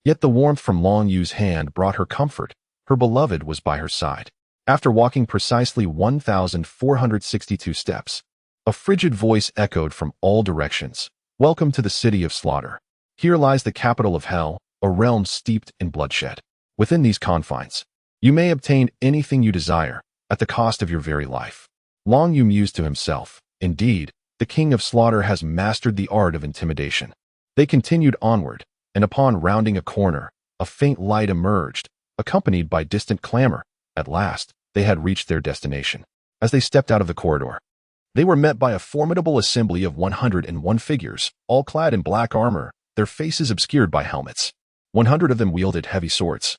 Yet the warmth from Long Yu's hand brought her comfort. Her beloved was by her side. After walking precisely 1,462 steps, a frigid voice echoed from all directions. "Welcome to the city of slaughter. Here lies the capital of hell, a realm steeped in bloodshed. Within these confines, you may obtain anything you desire, at the cost of your very life." Long Yu mused to himself. Indeed, The king of slaughter has mastered the art of intimidation. They continued onward, and upon rounding a corner, a faint light emerged, accompanied by distant clamor. At last, they had reached their destination. As they stepped out of the corridor, they were met by a formidable assembly of 101 figures, all clad in black armor, their faces obscured by helmets. 100 of them wielded heavy swords,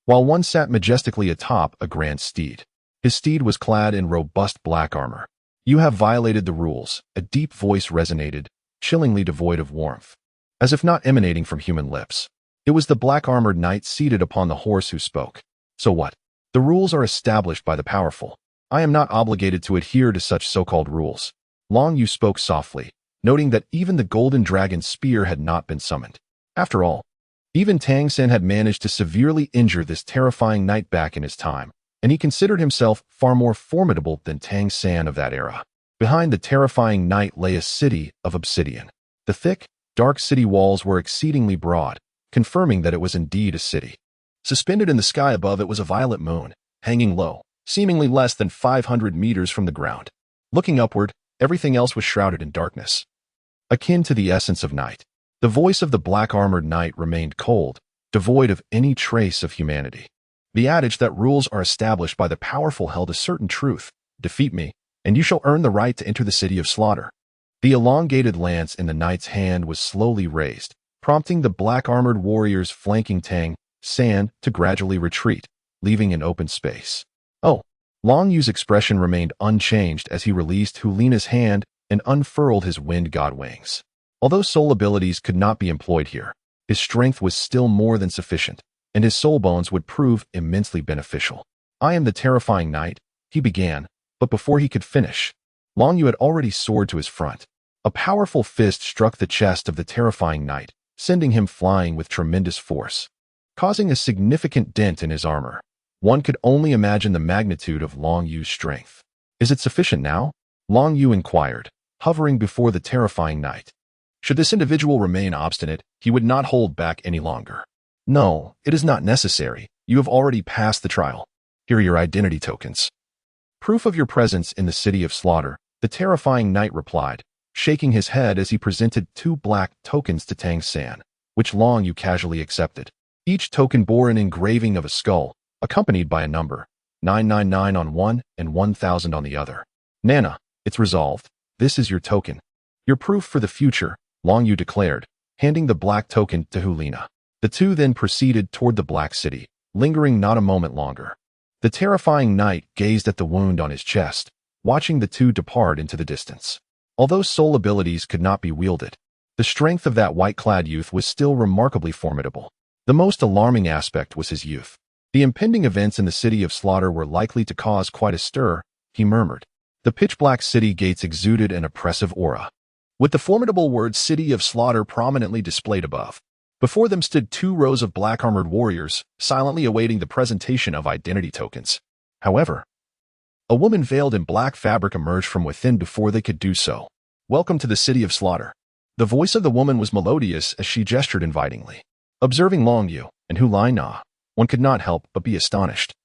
while one sat majestically atop a grand steed. His steed was clad in robust black armor. "You have violated the rules," a deep voice resonated, chillingly devoid of warmth, as if not emanating from human lips. It was the black-armored knight seated upon the horse who spoke. "So what? The rules are established by the powerful. I am not obligated to adhere to such so-called rules." Long Yu spoke softly, noting that even the Golden Dragon spear had not been summoned. After all, even Tang San had managed to severely injure this terrifying knight back in his time, and he considered himself far more formidable than Tang San of that era. Behind the terrifying knight lay a city of obsidian. The thick, dark city walls were exceedingly broad, confirming that it was indeed a city. Suspended in the sky above it was a violet moon, hanging low, seemingly less than 500 meters from the ground. Looking upward, everything else was shrouded in darkness, akin to the essence of night. The voice of the black-armored knight remained cold, devoid of any trace of humanity. The adage that rules are established by the powerful held a certain truth: defeat me, and you shall earn the right to enter the city of slaughter. The elongated lance in the knight's hand was slowly raised, prompting the black-armored warriors flanking Tang San to gradually retreat, leaving an open space. "Oh." Long Yu's expression remained unchanged as he released Hulina's hand and unfurled his wind god wings. Although soul abilities could not be employed here, his strength was still more than sufficient, and his soul bones would prove immensely beneficial. "I am the terrifying knight," he began, but before he could finish, Long Yu had already soared to his front. A powerful fist struck the chest of the terrifying knight, sending him flying with tremendous force, causing a significant dent in his armor. One could only imagine the magnitude of Long Yu's strength. "Is it sufficient now?" Long Yu inquired, hovering before the terrifying knight. Should this individual remain obstinate, he would not hold back any longer. "No, it is not necessary. You have already passed the trial. Here are your identity tokens." "Proof of your presence in the city of slaughter," the terrifying knight replied, shaking his head as he presented 2 black tokens to Tang San, which Long Yu casually accepted. Each token bore an engraving of a skull, accompanied by a number, 999 on one and 1000 on the other. "Nana, it's resolved. This is your token. Your proof for the future," Long Yu declared, handing the black token to Hulina. The two then proceeded toward the Black City, lingering not a moment longer. The terrifying knight gazed at the wound on his chest, watching the two depart into the distance. Although soul abilities could not be wielded, the strength of that white-clad youth was still remarkably formidable. The most alarming aspect was his youth. The impending events in the city of slaughter were likely to cause quite a stir, he murmured. The pitch-black city gates exuded an oppressive aura, with the formidable word City of Slaughter prominently displayed above. Before them stood 2 rows of black-armored warriors, silently awaiting the presentation of identity tokens. However, a woman veiled in black fabric emerged from within before they could do so. "Welcome to the City of Slaughter." The voice of the woman was melodious as she gestured invitingly. Observing Long Yu and Hulina, one could not help but be astonished.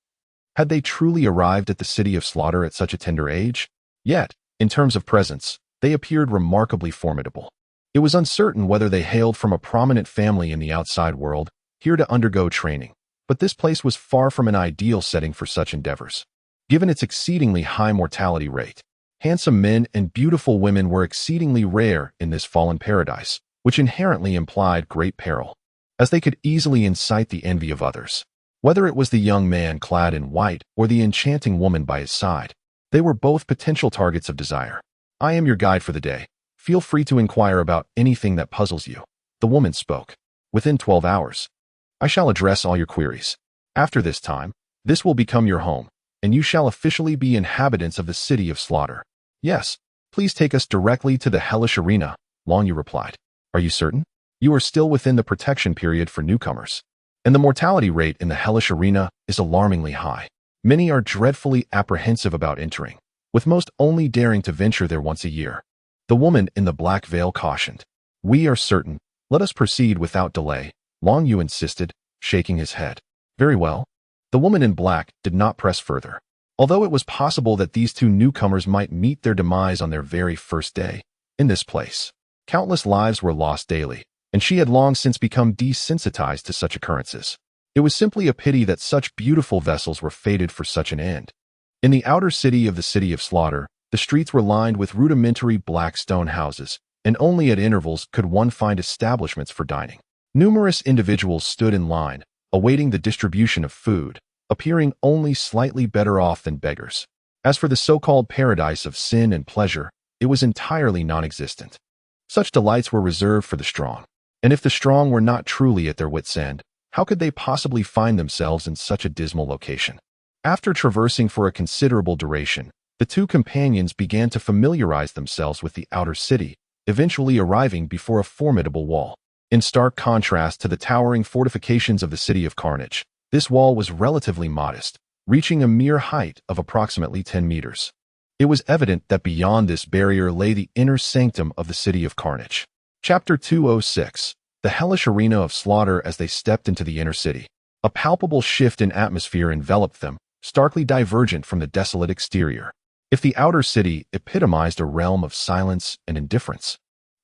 Had they truly arrived at the City of Slaughter at such a tender age? Yet, in terms of presence, they appeared remarkably formidable. It was uncertain whether they hailed from a prominent family in the outside world, here to undergo training, but this place was far from an ideal setting for such endeavors. Given its exceedingly high mortality rate, handsome men and beautiful women were exceedingly rare in this fallen paradise, which inherently implied great peril, as they could easily incite the envy of others. Whether it was the young man clad in white or the enchanting woman by his side, they were both potential targets of desire. "I am your guide for the day. Feel free to inquire about anything that puzzles you," the woman spoke. "Within 12 hours, I shall address all your queries. After this time, this will become your home, and you shall officially be inhabitants of the City of Slaughter." "Yes, please take us directly to the hellish arena," Long Yu replied. "Are you certain? You are still within the protection period for newcomers, and the mortality rate in the hellish arena is alarmingly high. Many are dreadfully apprehensive about entering, with most only daring to venture there once a year." The woman in the black veil cautioned. "We are certain. Let us proceed without delay," Long Yu insisted, shaking his head. "Very well." The woman in black did not press further. Although it was possible that these 2 newcomers might meet their demise on their very first day, In this place, countless lives were lost daily, and she had long since become desensitized to such occurrences. It was simply a pity that such beautiful vessels were fated for such an end. In the outer city of the City of Slaughter, the streets were lined with rudimentary black stone houses, and only at intervals could one find establishments for dining. Numerous individuals stood in line, awaiting the distribution of food, appearing only slightly better off than beggars. As for the so-called paradise of sin and pleasure, it was entirely non-existent. Such delights were reserved for the strong. And if the strong were not truly at their wits' end, how could they possibly find themselves in such a dismal location? After traversing for a considerable duration, the two companions began to familiarize themselves with the outer city, eventually arriving before a formidable wall. In stark contrast to the towering fortifications of the City of Carnage, this wall was relatively modest, reaching a mere height of approximately 10 meters. It was evident that beyond this barrier lay the inner sanctum of the City of Carnage. Chapter 206. The Hellish Arena of Slaughter. As they stepped into the inner city, a palpable shift in atmosphere enveloped them, starkly divergent from the desolate exterior. If the outer city epitomized a realm of silence and indifference,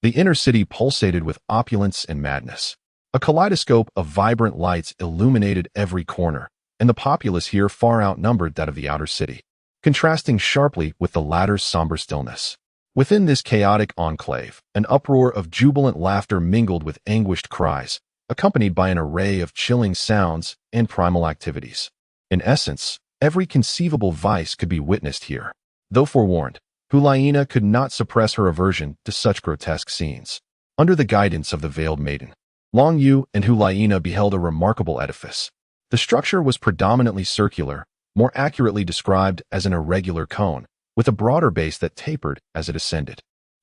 the inner city pulsated with opulence and madness. A kaleidoscope of vibrant lights illuminated every corner, and the populace here far outnumbered that of the outer city, contrasting sharply with the latter's somber stillness. Within this chaotic enclave, an uproar of jubilant laughter mingled with anguished cries, accompanied by an array of chilling sounds and primal activities. In essence, every conceivable vice could be witnessed here. Though forewarned, Hulaina could not suppress her aversion to such grotesque scenes. Under the guidance of the veiled maiden, Long Yu and Hulaina beheld a remarkable edifice. The structure was predominantly circular, more accurately described as an irregular cone, with a broader base that tapered as it ascended.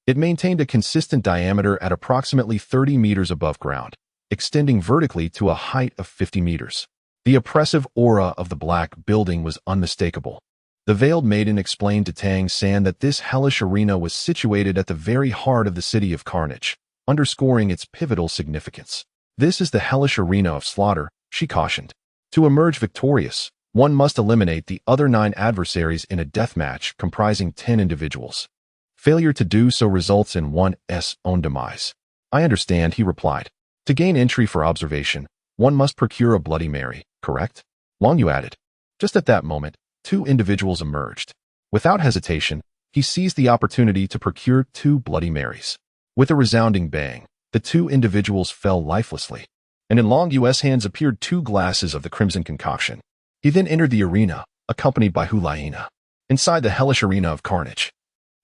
It maintained a consistent diameter at approximately 30 meters above ground, extending vertically to a height of 50 meters. The oppressive aura of the black building was unmistakable. The veiled maiden explained to Tang San that this hellish arena was situated at the very heart of the City of Carnage, underscoring its pivotal significance. This is the hellish arena of slaughter, she cautioned. To emerge victorious, one must eliminate the other 9 adversaries in a deathmatch comprising 10 individuals. Failure to do so results in one's own demise. I understand, he replied. To gain entry for observation, one must procure a Bloody Mary, correct? Long Yu added. Just at that moment, 2 individuals emerged. Without hesitation, he seized the opportunity to procure 2 Bloody Marys. With a resounding bang, the 2 individuals fell lifelessly, and in Long Yu's hands appeared 2 glasses of the crimson concoction. He then entered the arena, accompanied by Hulaina. Inside the hellish arena of carnage,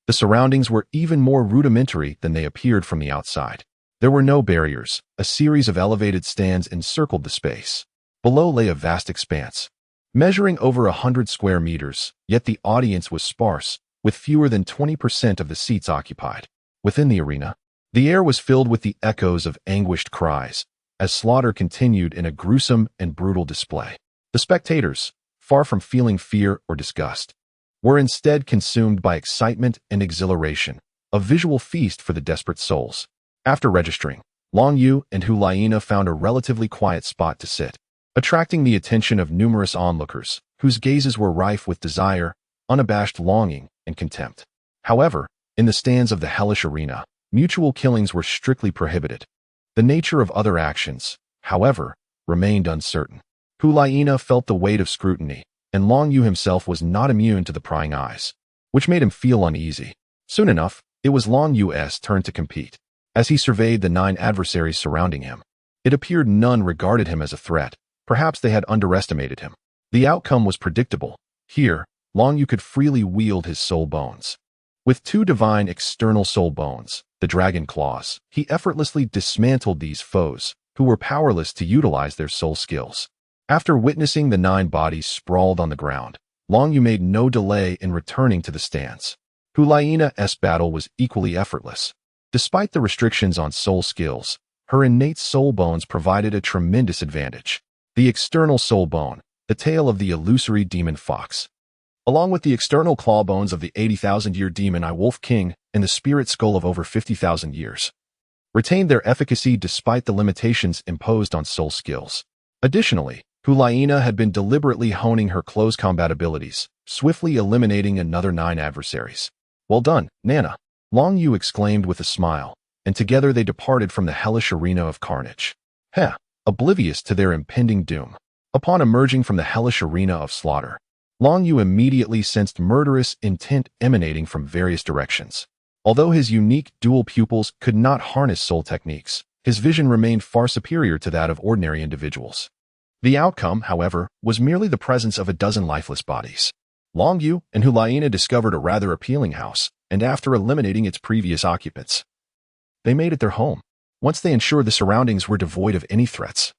the surroundings were even more rudimentary than they appeared from the outside. There were no barriers. A series of elevated stands encircled the space. Below lay a vast expanse, measuring over 100 square meters, yet the audience was sparse, with fewer than 20% of the seats occupied. Within the arena, the air was filled with the echoes of anguished cries, as slaughter continued in a gruesome and brutal display. The spectators, far from feeling fear or disgust, were instead consumed by excitement and exhilaration, a visual feast for the desperate souls. After registering, Long Yu and Hulaina found a relatively quiet spot to sit, attracting the attention of numerous onlookers, whose gazes were rife with desire, unabashed longing, and contempt. However, in the stands of the hellish arena, mutual killings were strictly prohibited. The nature of other actions, however, remained uncertain. Hulaina felt the weight of scrutiny, and Long Yu himself was not immune to the prying eyes, which made him feel uneasy. Soon enough, it was Long Yu's turn to compete. As he surveyed the 9 adversaries surrounding him, it appeared none regarded him as a threat. Perhaps they had underestimated him. The outcome was predictable. Here, Long Yu could freely wield his soul bones. With 2 divine external soul bones, the dragon claws, he effortlessly dismantled these foes, who were powerless to utilize their soul skills. After witnessing the 9 bodies sprawled on the ground, Long Yu made no delay in returning to the stands. Hulaina's battle was equally effortless. Despite the restrictions on soul skills, her innate soul bones provided a tremendous advantage. The external soul bone, the tail of the illusory demon fox, along with the external claw bones of the 80,000-year demon Wolf King and the spirit skull of over 50,000 years, retained their efficacy despite the limitations imposed on soul skills. Additionally, Hulaina had been deliberately honing her close combat abilities, swiftly eliminating another 9 adversaries. Well done, Nana. Long Yu exclaimed with a smile, and together they departed from the hellish arena of carnage. Heh, oblivious to their impending doom. Upon emerging from the hellish arena of slaughter, Long Yu immediately sensed murderous intent emanating from various directions. Although his unique dual pupils could not harness soul techniques, his vision remained far superior to that of ordinary individuals. The outcome, however, was merely the presence of a dozen lifeless bodies. Long Yu and Hulaina discovered a rather appealing house, and after eliminating its previous occupants, they made it their home. Once they ensured the surroundings were devoid of any threats,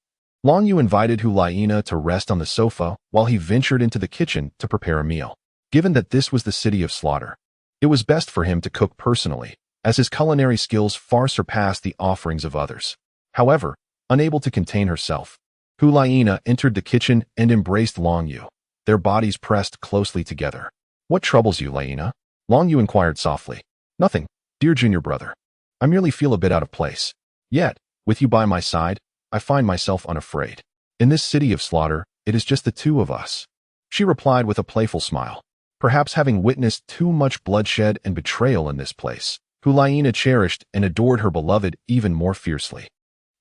Long Yu invited Hulaina to rest on the sofa while he ventured into the kitchen to prepare a meal. Given that this was the city of slaughter, it was best for him to cook personally, as his culinary skills far surpassed the offerings of others. However, unable to contain herself, Hulaina entered the kitchen and embraced Long Yu, their bodies pressed closely together. "What troubles you, Laina?" Long Yu inquired softly. "Nothing, dear junior brother. I merely feel a bit out of place. Yet, with you by my side, I find myself unafraid. In this city of slaughter, it is just the two of us," she replied with a playful smile. Perhaps having witnessed too much bloodshed and betrayal in this place, Hulaina cherished and adored her beloved even more fiercely.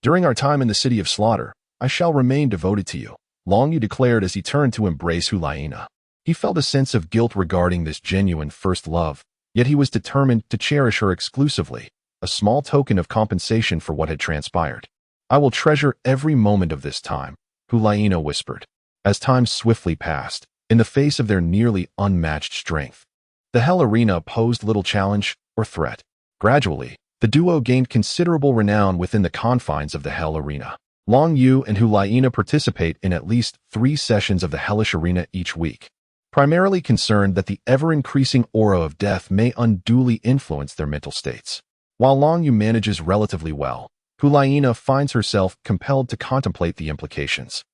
"During our time in the city of slaughter, I shall remain devoted to you," Long Yu declared as he turned to embrace Hulaina. He felt a sense of guilt regarding this genuine first love, yet he was determined to cherish her exclusively, a small token of compensation for what had transpired. "I will treasure every moment of this time," Hulaina whispered. As time swiftly passed, in the face of their nearly unmatched strength, the Hell Arena posed little challenge or threat. Gradually, the duo gained considerable renown within the confines of the Hell Arena. Long Yu and Hulaina participate in at least 3 sessions of the Hellish Arena each week, primarily concerned that the ever-increasing aura of death may unduly influence their mental states. While Long Yu manages relatively well, Hulaina finds herself compelled to contemplate the implications.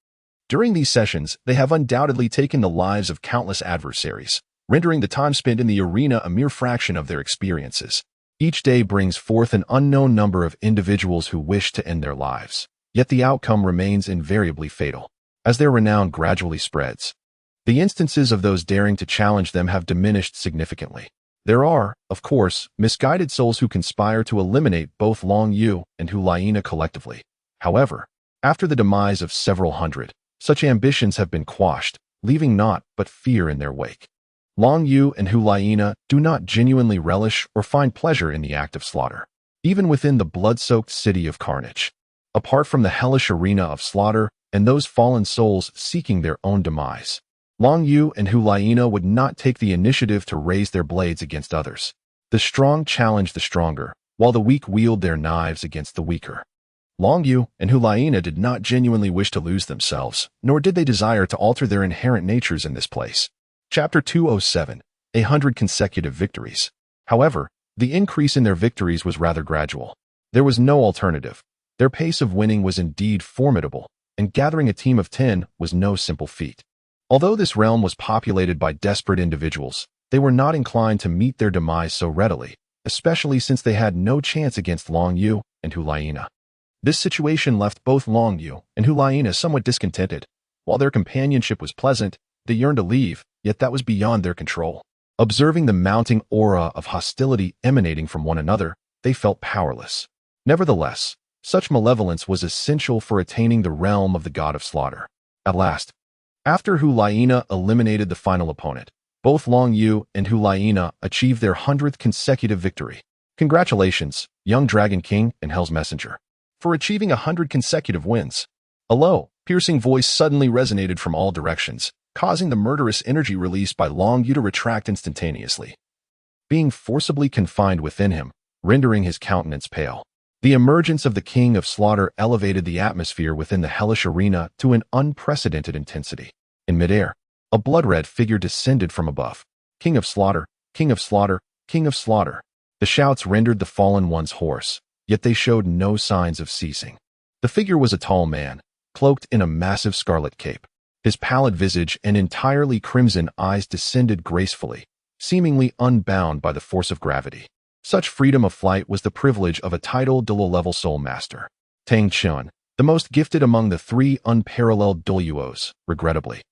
During these sessions, they have undoubtedly taken the lives of countless adversaries, rendering the time spent in the arena a mere fraction of their experiences. Each day brings forth an unknown number of individuals who wish to end their lives, yet the outcome remains invariably fatal. As their renown gradually spreads, the instances of those daring to challenge them have diminished significantly. There are, of course, misguided souls who conspire to eliminate both Long Yu and Hulaina collectively. However, after the demise of several hundred, such ambitions have been quashed, leaving naught but fear in their wake. Long Yu and Hulaina do not genuinely relish or find pleasure in the act of slaughter, even within the blood-soaked city of carnage. Apart from the hellish arena of slaughter and those fallen souls seeking their own demise, Long Yu and Hulaina would not take the initiative to raise their blades against others. The strong challenge the stronger, while the weak wield their knives against the weaker. Long Yu and Hulaina did not genuinely wish to lose themselves, nor did they desire to alter their inherent natures in this place. Chapter 207, 100 consecutive victories. However, the increase in their victories was rather gradual. There was no alternative. Their pace of winning was indeed formidable, and gathering a team of 10 was no simple feat. Although this realm was populated by desperate individuals, they were not inclined to meet their demise so readily, especially since they had no chance against Long Yu and Hulaina. This situation left both Long Yu and Hulaina somewhat discontented. While their companionship was pleasant, they yearned to leave, yet that was beyond their control. Observing the mounting aura of hostility emanating from one another, they felt powerless. Nevertheless, such malevolence was essential for attaining the realm of the god of slaughter. At last, after Hulaina eliminated the final opponent, both Long Yu and Hulaina achieved their 100th consecutive victory. Congratulations, young Dragon King and Hell's Messenger, for achieving 100 consecutive wins. A low, piercing voice suddenly resonated from all directions, causing the murderous energy released by Long Yu to retract instantaneously, being forcibly confined within him, rendering his countenance pale. The emergence of the King of Slaughter elevated the atmosphere within the hellish arena to an unprecedented intensity. In midair, a blood-red figure descended from above. "King of Slaughter, King of Slaughter, King of Slaughter." The shouts rendered the fallen ones hoarse, yet they showed no signs of ceasing. The figure was a tall man, cloaked in a massive scarlet cape. His pallid visage and entirely crimson eyes descended gracefully, seemingly unbound by the force of gravity. Such freedom of flight was the privilege of a titled Douluo-level soul master. Tang San, the most gifted among the 3 unparalleled Douluos, regrettably,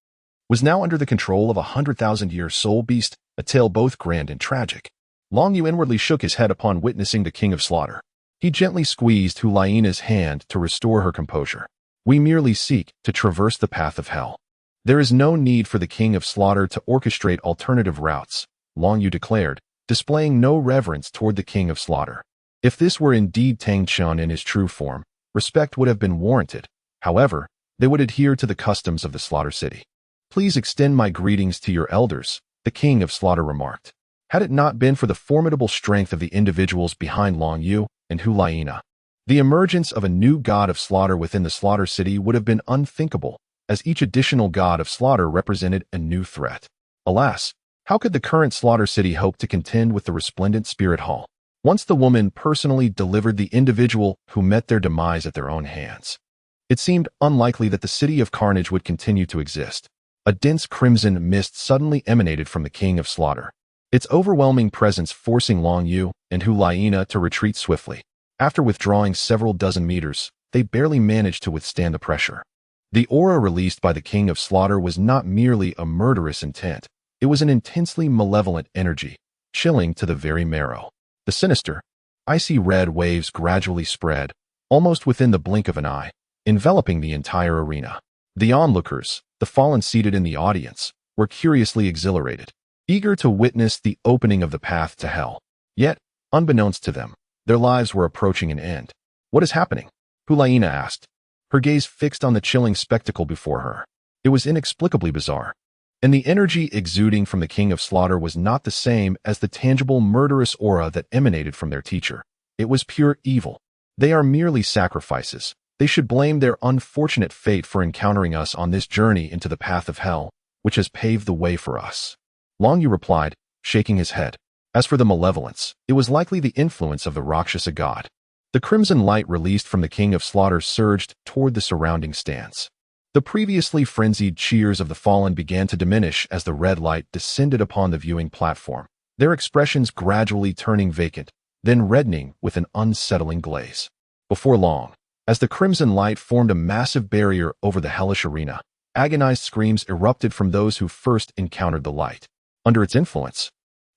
was now under the control of a 100,000-year soul beast, a tale both grand and tragic. Long Yu inwardly shook his head upon witnessing the King of Slaughter. He gently squeezed Hulaiina's hand to restore her composure. We merely seek to traverse the path of hell. There is no need for the King of Slaughter to orchestrate alternative routes, Long Yu declared, displaying no reverence toward the King of Slaughter. If this were indeed Tang San in his true form, respect would have been warranted. However, they would adhere to the customs of the Slaughter City. Please extend my greetings to your elders, the King of Slaughter remarked. Had it not been for the formidable strength of the individuals behind Long Yu and Hulaiina, the emergence of a new god of slaughter within the Slaughter City would have been unthinkable, as each additional god of slaughter represented a new threat. Alas, how could the current Slaughter City hope to contend with the resplendent Spirit Hall, once the woman personally delivered the individual who met their demise at their own hands? It seemed unlikely that the City of Carnage would continue to exist. A dense crimson mist suddenly emanated from the King of Slaughter, its overwhelming presence forcing Long Yu and Hulaiina to retreat swiftly. After withdrawing several dozen meters, they barely managed to withstand the pressure. The aura released by the King of Slaughter was not merely a murderous intent, it was an intensely malevolent energy, chilling to the very marrow. The sinister, icy red waves gradually spread, almost within the blink of an eye, enveloping the entire arena. The onlookers, the fallen seated in the audience, were curiously exhilarated, eager to witness the opening of the path to hell. Yet, unbeknownst to them, their lives were approaching an end. What is happening? Hulaiina asked, her gaze fixed on the chilling spectacle before her. It was inexplicably bizarre, and the energy exuding from the King of Slaughter was not the same as the tangible murderous aura that emanated from their teacher. It was pure evil. They are merely sacrifices. They should blame their unfortunate fate for encountering us on this journey into the path of hell, which has paved the way for us. Long Yu replied, shaking his head. As for the malevolence, it was likely the influence of the Rakshasa god. The crimson light released from the King of Slaughter surged toward the surrounding stands. The previously frenzied cheers of the fallen began to diminish as the red light descended upon the viewing platform, their expressions gradually turning vacant, then reddening with an unsettling glaze. Before long, as the crimson light formed a massive barrier over the hellish arena, agonized screams erupted from those who first encountered the light. Under its influence,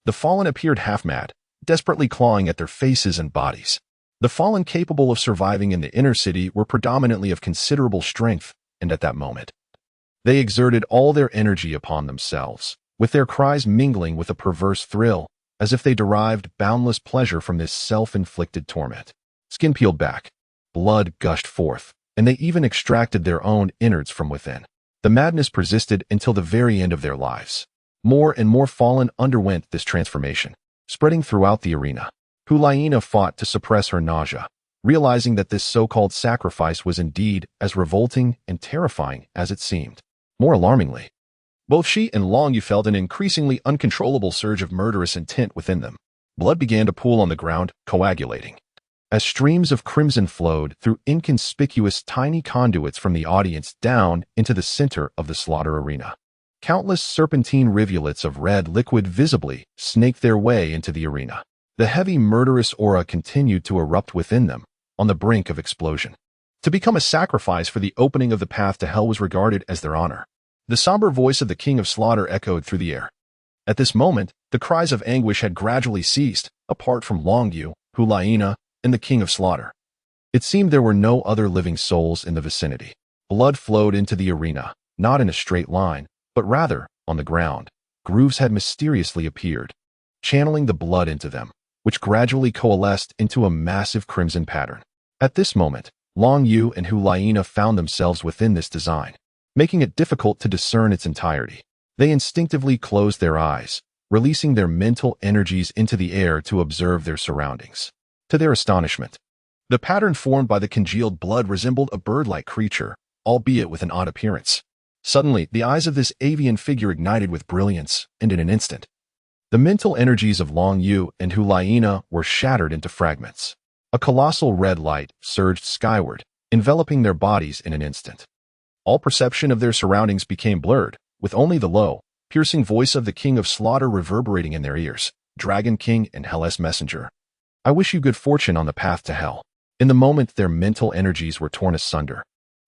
the fallen appeared half-mad, desperately clawing at their faces and bodies. The fallen capable of surviving in the inner city were predominantly of considerable strength, and at that moment, they exerted all their energy upon themselves, with their cries mingling with a perverse thrill, as if they derived boundless pleasure from this self-inflicted torment. Skin peeled back, blood gushed forth, and they even extracted their own innards from within. The madness persisted until the very end of their lives. More and more fallen underwent this transformation, spreading throughout the arena. Hulaiina fought to suppress her nausea, realizing that this so-called sacrifice was indeed as revolting and terrifying as it seemed. More alarmingly, both she and Long Yu felt an increasingly uncontrollable surge of murderous intent within them. Blood began to pool on the ground, coagulating, as streams of crimson flowed through inconspicuous tiny conduits from the audience down into the center of the slaughter arena. Countless serpentine rivulets of red liquid visibly snaked their way into the arena. The heavy murderous aura continued to erupt within them, on the brink of explosion. To become a sacrifice for the opening of the path to hell was regarded as their honor. The somber voice of the King of Slaughter echoed through the air. At this moment, the cries of anguish had gradually ceased, apart from Long Yu, Hulaiina, and the King of Slaughter. It seemed there were no other living souls in the vicinity. Blood flowed into the arena, not in a straight line, but rather, on the ground. Grooves had mysteriously appeared, channeling the blood into them, which gradually coalesced into a massive crimson pattern. At this moment, Long Yu and Hulaiina found themselves within this design, making it difficult to discern its entirety. They instinctively closed their eyes, releasing their mental energies into the air to observe their surroundings. To their astonishment, the pattern formed by the congealed blood resembled a bird-like creature, albeit with an odd appearance. Suddenly, the eyes of this avian figure ignited with brilliance, and in an instant, the mental energies of Long Yu and Hulaiina were shattered into fragments. A colossal red light surged skyward, enveloping their bodies in an instant. All perception of their surroundings became blurred, with only the low, piercing voice of the King of Slaughter reverberating in their ears. Dragon King and Hell's Messenger, I wish you good fortune on the path to hell. In the moment their mental energies were torn asunder,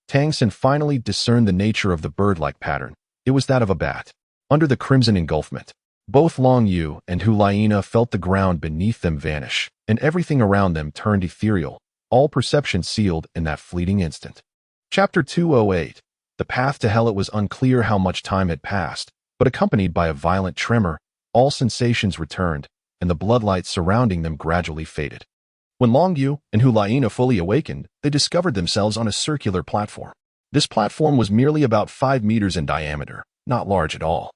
Tang San finally discerned the nature of the bird-like pattern. It was that of a bat. Under the crimson engulfment, Both Long Yu and Hulaina felt the ground beneath them vanish, and everything around them turned ethereal, all perception sealed in that fleeting instant. Chapter 208. The path to hell. It was unclear how much time had passed, but accompanied by a violent tremor, all sensations returned, and the bloodlight surrounding them gradually faded. When Long Yu and Hulaina fully awakened, they discovered themselves on a circular platform. This platform was merely about 5 meters in diameter, not large at all,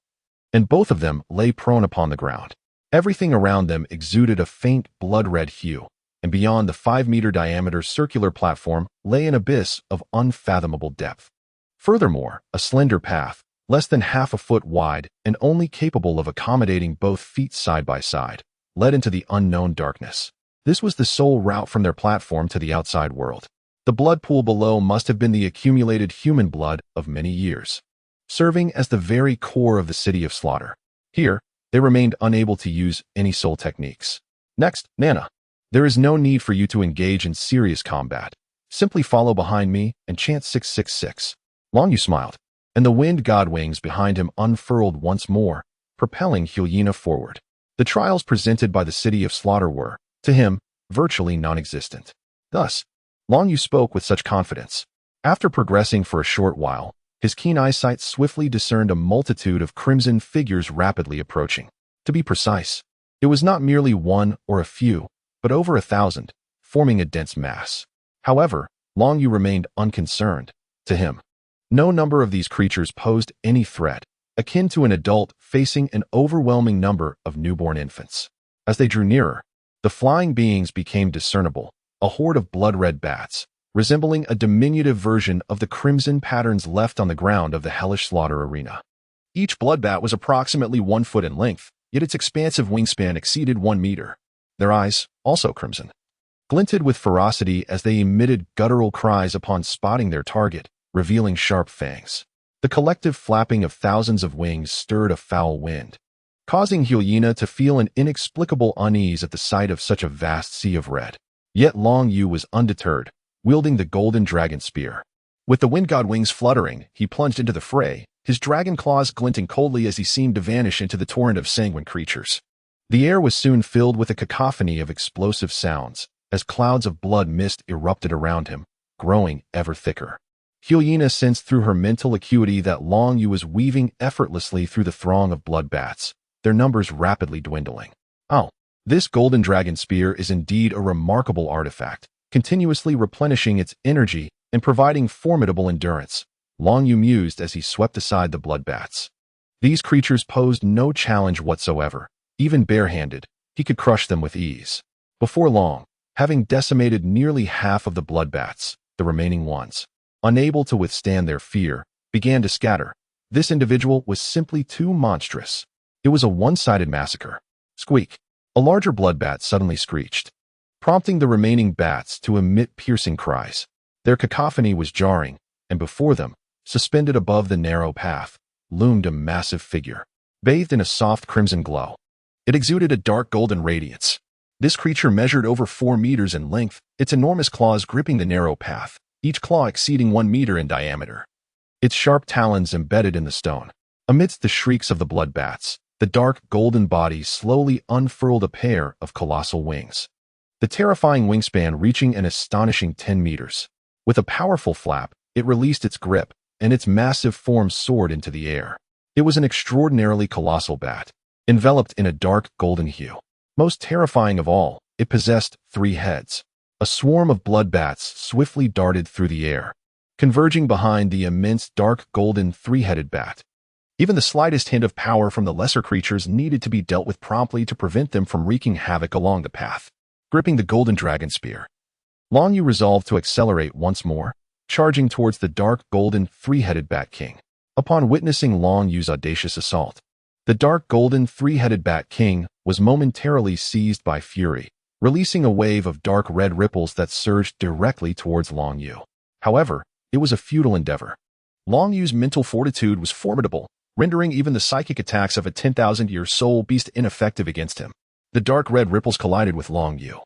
and both of them lay prone upon the ground. Everything around them exuded a faint blood-red hue, and beyond the 5-meter diameter circular platform lay an abyss of unfathomable depth. Furthermore, a slender path, less than half a foot wide and only capable of accommodating both feet side by side, led into the unknown darkness. This was the sole route from their platform to the outside world. The blood pool below must have been the accumulated human blood of many years, serving as the very core of the city of slaughter. Here, they remained unable to use any soul techniques. Next, Nana. There is no need for you to engage in serious combat. Simply follow behind me and chant 666. Long Yu smiled, and the wind god wings behind him unfurled once more, propelling Hulaina forward. The trials presented by the city of slaughter were, to him, virtually non-existent. Thus, Long Yu spoke with such confidence. After progressing for a short while, his keen eyesight swiftly discerned a multitude of crimson figures rapidly approaching. To be precise, it was not merely one or a few, but over 1,000, forming a dense mass. However, Long Yu remained unconcerned. To him, no number of these creatures posed any threat, akin to an adult facing an overwhelming number of newborn infants. As they drew nearer, the flying beings became discernible, a horde of blood-red bats, resembling a diminutive version of the crimson patterns left on the ground of the hellish slaughter arena. Each blood bat was approximately 1 foot in length, yet its expansive wingspan exceeded 1 meter. Their eyes, also crimson, glinted with ferocity as they emitted guttural cries upon spotting their target, revealing sharp fangs. The collective flapping of thousands of wings stirred a foul wind, causing Hulaina to feel an inexplicable unease at the sight of such a vast sea of red. Yet Long Yu was undeterred, wielding the Golden Dragon Spear. With the wind god wings fluttering, he plunged into the fray, his dragon claws glinting coldly as he seemed to vanish into the torrent of sanguine creatures. The air was soon filled with a cacophony of explosive sounds, as clouds of blood mist erupted around him, growing ever thicker. Hulaina sensed through her mental acuity that Long Yu was weaving effortlessly through the throng of blood bats, their numbers rapidly dwindling. Oh, this Golden Dragon Spear is indeed a remarkable artifact, continuously replenishing its energy and providing formidable endurance, Long Yu mused as he swept aside the blood bats. These creatures posed no challenge whatsoever. Even barehanded, he could crush them with ease. Before long, having decimated nearly half of the blood bats, the remaining ones, unable to withstand their fear, began to scatter. This individual was simply too monstrous. It was a one-sided massacre. Squeak! A larger blood bat suddenly screeched, prompting the remaining bats to emit piercing cries. Their cacophony was jarring, and before them, suspended above the narrow path, loomed a massive figure, bathed in a soft crimson glow. It exuded a dark golden radiance. This creature measured over 4 meters in length, its enormous claws gripping the narrow path, each claw exceeding 1 meter in diameter. Its sharp talons embedded in the stone. Amidst the shrieks of the blood bats, the dark golden body slowly unfurled a pair of colossal wings, the terrifying wingspan reaching an astonishing 10 meters. With a powerful flap, it released its grip, and its massive form soared into the air. It was an extraordinarily colossal bat, enveloped in a dark golden hue. Most terrifying of all, it possessed 3 heads. A swarm of blood bats swiftly darted through the air, converging behind the immense dark golden 3-headed bat. Even the slightest hint of power from the lesser creatures needed to be dealt with promptly to prevent them from wreaking havoc along the path. Gripping the Golden Dragon Spear, Long Yu resolved to accelerate once more, charging towards the dark golden 3-headed Bat King. Upon witnessing Long Yu's audacious assault, the dark golden 3-headed Bat King was momentarily seized by fury, releasing a wave of dark red ripples that surged directly towards Long Yu. However, it was a futile endeavor. Long Yu's mental fortitude was formidable, rendering even the psychic attacks of a 10,000-year soul beast ineffective against him. The dark red ripples collided with Long Yu,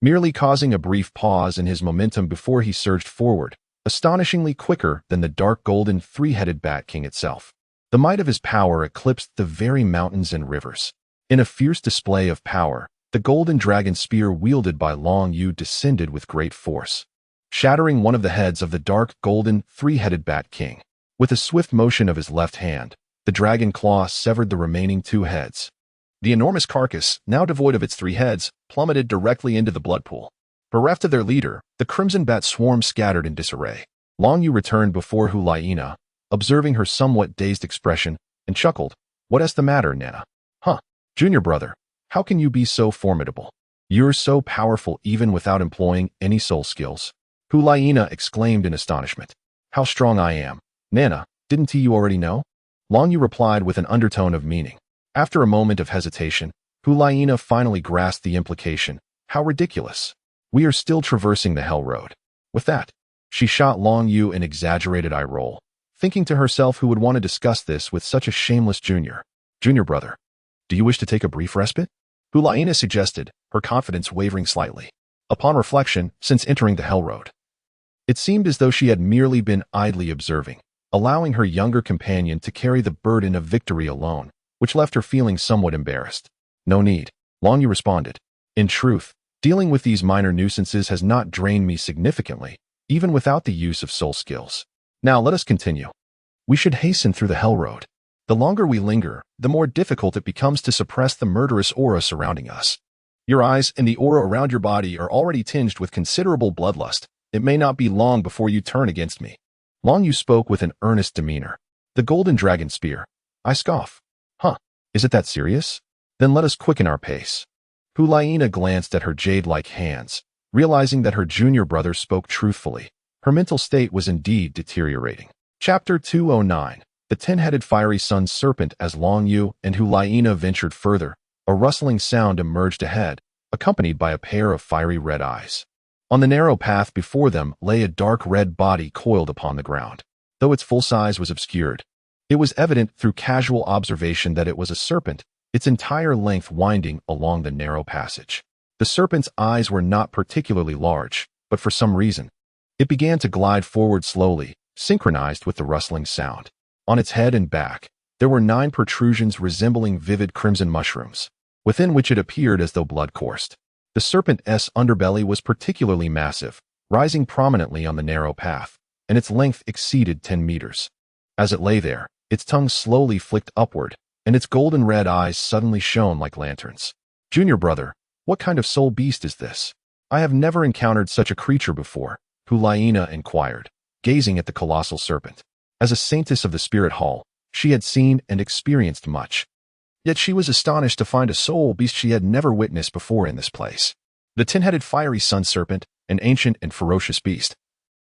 merely causing a brief pause in his momentum before he surged forward, astonishingly quicker than the dark golden 3-headed Bat King itself. The might of his power eclipsed the very mountains and rivers. In a fierce display of power, the golden dragon spear wielded by Long Yu descended with great force, shattering one of the heads of the dark golden three-headed bat king. With a swift motion of his left hand, the dragon claw severed the remaining two heads. The enormous carcass, now devoid of its three heads, plummeted directly into the blood pool. Bereft of their leader, the crimson bat swarm scattered in disarray. Long Yu returned before Hulaina, observing her somewhat dazed expression, and chuckled. "What's the matter, Nana?" "Huh, junior brother, how can you be so formidable? You're so powerful even without employing any soul skills." Hulaina exclaimed in astonishment. "How strong I am. Nana, didn't you already know?" Long Yu replied with an undertone of meaning. After a moment of hesitation, Hulaina finally grasped the implication. "How ridiculous. We are still traversing the Hell Road." With that, she shot Long Yu an exaggerated eye roll, thinking to herself who would want to discuss this with such a shameless junior. "Junior brother, do you wish to take a brief respite?" Hulaina suggested, her confidence wavering slightly. Upon reflection, since entering the Hell Road, it seemed as though she had merely been idly observing, allowing her younger companion to carry the burden of victory alone, which left her feeling somewhat embarrassed. "No need," Long Yu responded. "In truth, dealing with these minor nuisances has not drained me significantly, even without the use of soul skills. Now let us continue. We should hasten through the Hell Road. The longer we linger, the more difficult it becomes to suppress the murderous aura surrounding us. Your eyes and the aura around your body are already tinged with considerable bloodlust. It may not be long before you turn against me." Long Yu spoke with an earnest demeanor. "The golden dragon spear. I scoff. Huh, is it that serious? Then let us quicken our pace." Hulaina glanced at her jade-like hands, realizing that her junior brother spoke truthfully. Her mental state was indeed deteriorating. Chapter 209. The Ten-Headed Fiery Sun Serpent. As Long Yu and Hulaina ventured further, a rustling sound emerged ahead, accompanied by a pair of fiery red eyes. On the narrow path before them lay a dark red body coiled upon the ground. Though its full size was obscured, it was evident through casual observation that it was a serpent, its entire length winding along the narrow passage. The serpent's eyes were not particularly large, but for some reason, it began to glide forward slowly, synchronized with the rustling sound. On its head and back, there were 9 protrusions resembling vivid crimson mushrooms, within which it appeared as though blood coursed. The serpent's underbelly was particularly massive, rising prominently on the narrow path, and its length exceeded 10 meters. As it lay there, its tongue slowly flicked upward, and its golden red eyes suddenly shone like lanterns. "Junior brother, what kind of soul beast is this? I have never encountered such a creature before," Hulaina inquired, gazing at the colossal serpent. As a saintess of the spirit hall, she had seen and experienced much. Yet she was astonished to find a soul beast she had never witnessed before in this place. The ten-headed fiery sun serpent, an ancient and ferocious beast,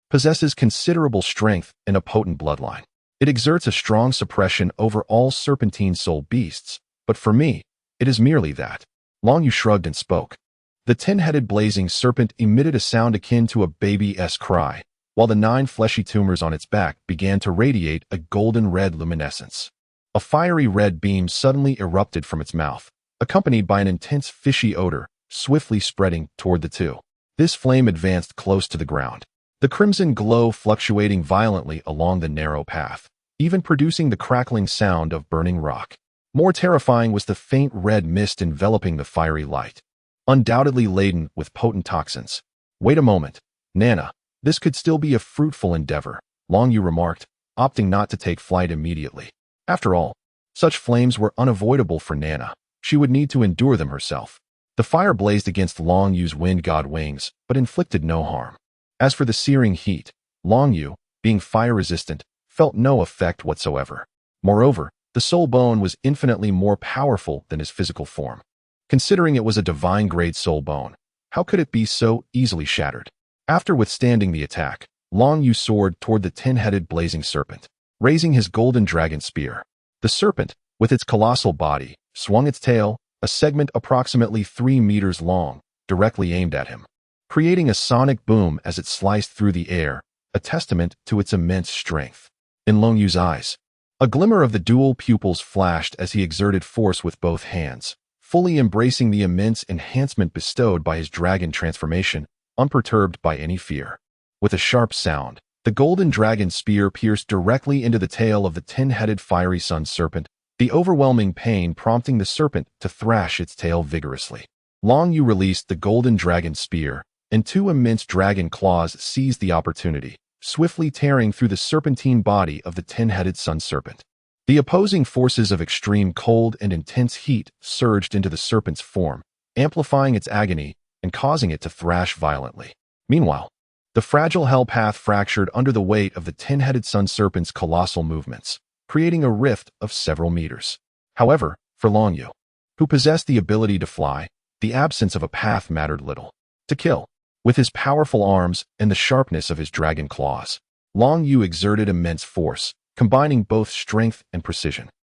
possesses considerable strength and a potent bloodline. It exerts a strong suppression over all serpentine soul beasts, but for me, it is merely that. Long Yu shrugged and spoke. The 10-headed blazing serpent emitted a sound akin to a baby's cry, while the 9 fleshy tumors on its back began to radiate a golden red luminescence. A fiery red beam suddenly erupted from its mouth, accompanied by an intense fishy odor, swiftly spreading toward the two. This flame advanced close to the ground, the crimson glow fluctuating violently along the narrow path, even producing the crackling sound of burning rock. More terrifying was the faint red mist enveloping the fiery light, undoubtedly laden with potent toxins. "Wait a moment, Nana. This could still be a fruitful endeavor," Long Yu remarked, opting not to take flight immediately. After all, such flames were unavoidable for Nana. She would need to endure them herself. The fire blazed against Long Yu's wind god wings, but inflicted no harm. As for the searing heat, Long Yu, being fire-resistant, felt no effect whatsoever. Moreover, the soul bone was infinitely more powerful than his physical form. Considering it was a divine-grade soul bone, how could it be so easily shattered? After withstanding the attack, Long Yu soared toward the 10-headed blazing serpent, raising his golden dragon spear. The serpent, with its colossal body, swung its tail, a segment approximately 3 meters long, directly aimed at him, creating a sonic boom as it sliced through the air, a testament to its immense strength. In Long Yu's eyes, a glimmer of the dual pupils flashed as he exerted force with both hands, fully embracing the immense enhancement bestowed by his dragon transformation, unperturbed by any fear. With a sharp sound, The golden dragon spear pierced directly into the tail of the 10-headed fiery sun serpent, the overwhelming pain prompting the serpent to thrash its tail vigorously. Long Yu released the golden dragon spear, and two immense dragon claws seized the opportunity, swiftly tearing through the serpentine body of the 10-headed sun serpent. The opposing forces of extreme cold and intense heat surged into the serpent's form, amplifying its agony and causing it to thrash violently. Meanwhile, the fragile hell path fractured under the weight of the 10-headed sun serpent's colossal movements, creating a rift of several meters. However, for Long Yu, who possessed the ability to fly, the absence of a path mattered little. To kill, with his powerful arms and the sharpness of his dragon claws, Long Yu exerted immense force, combining both strength and precision.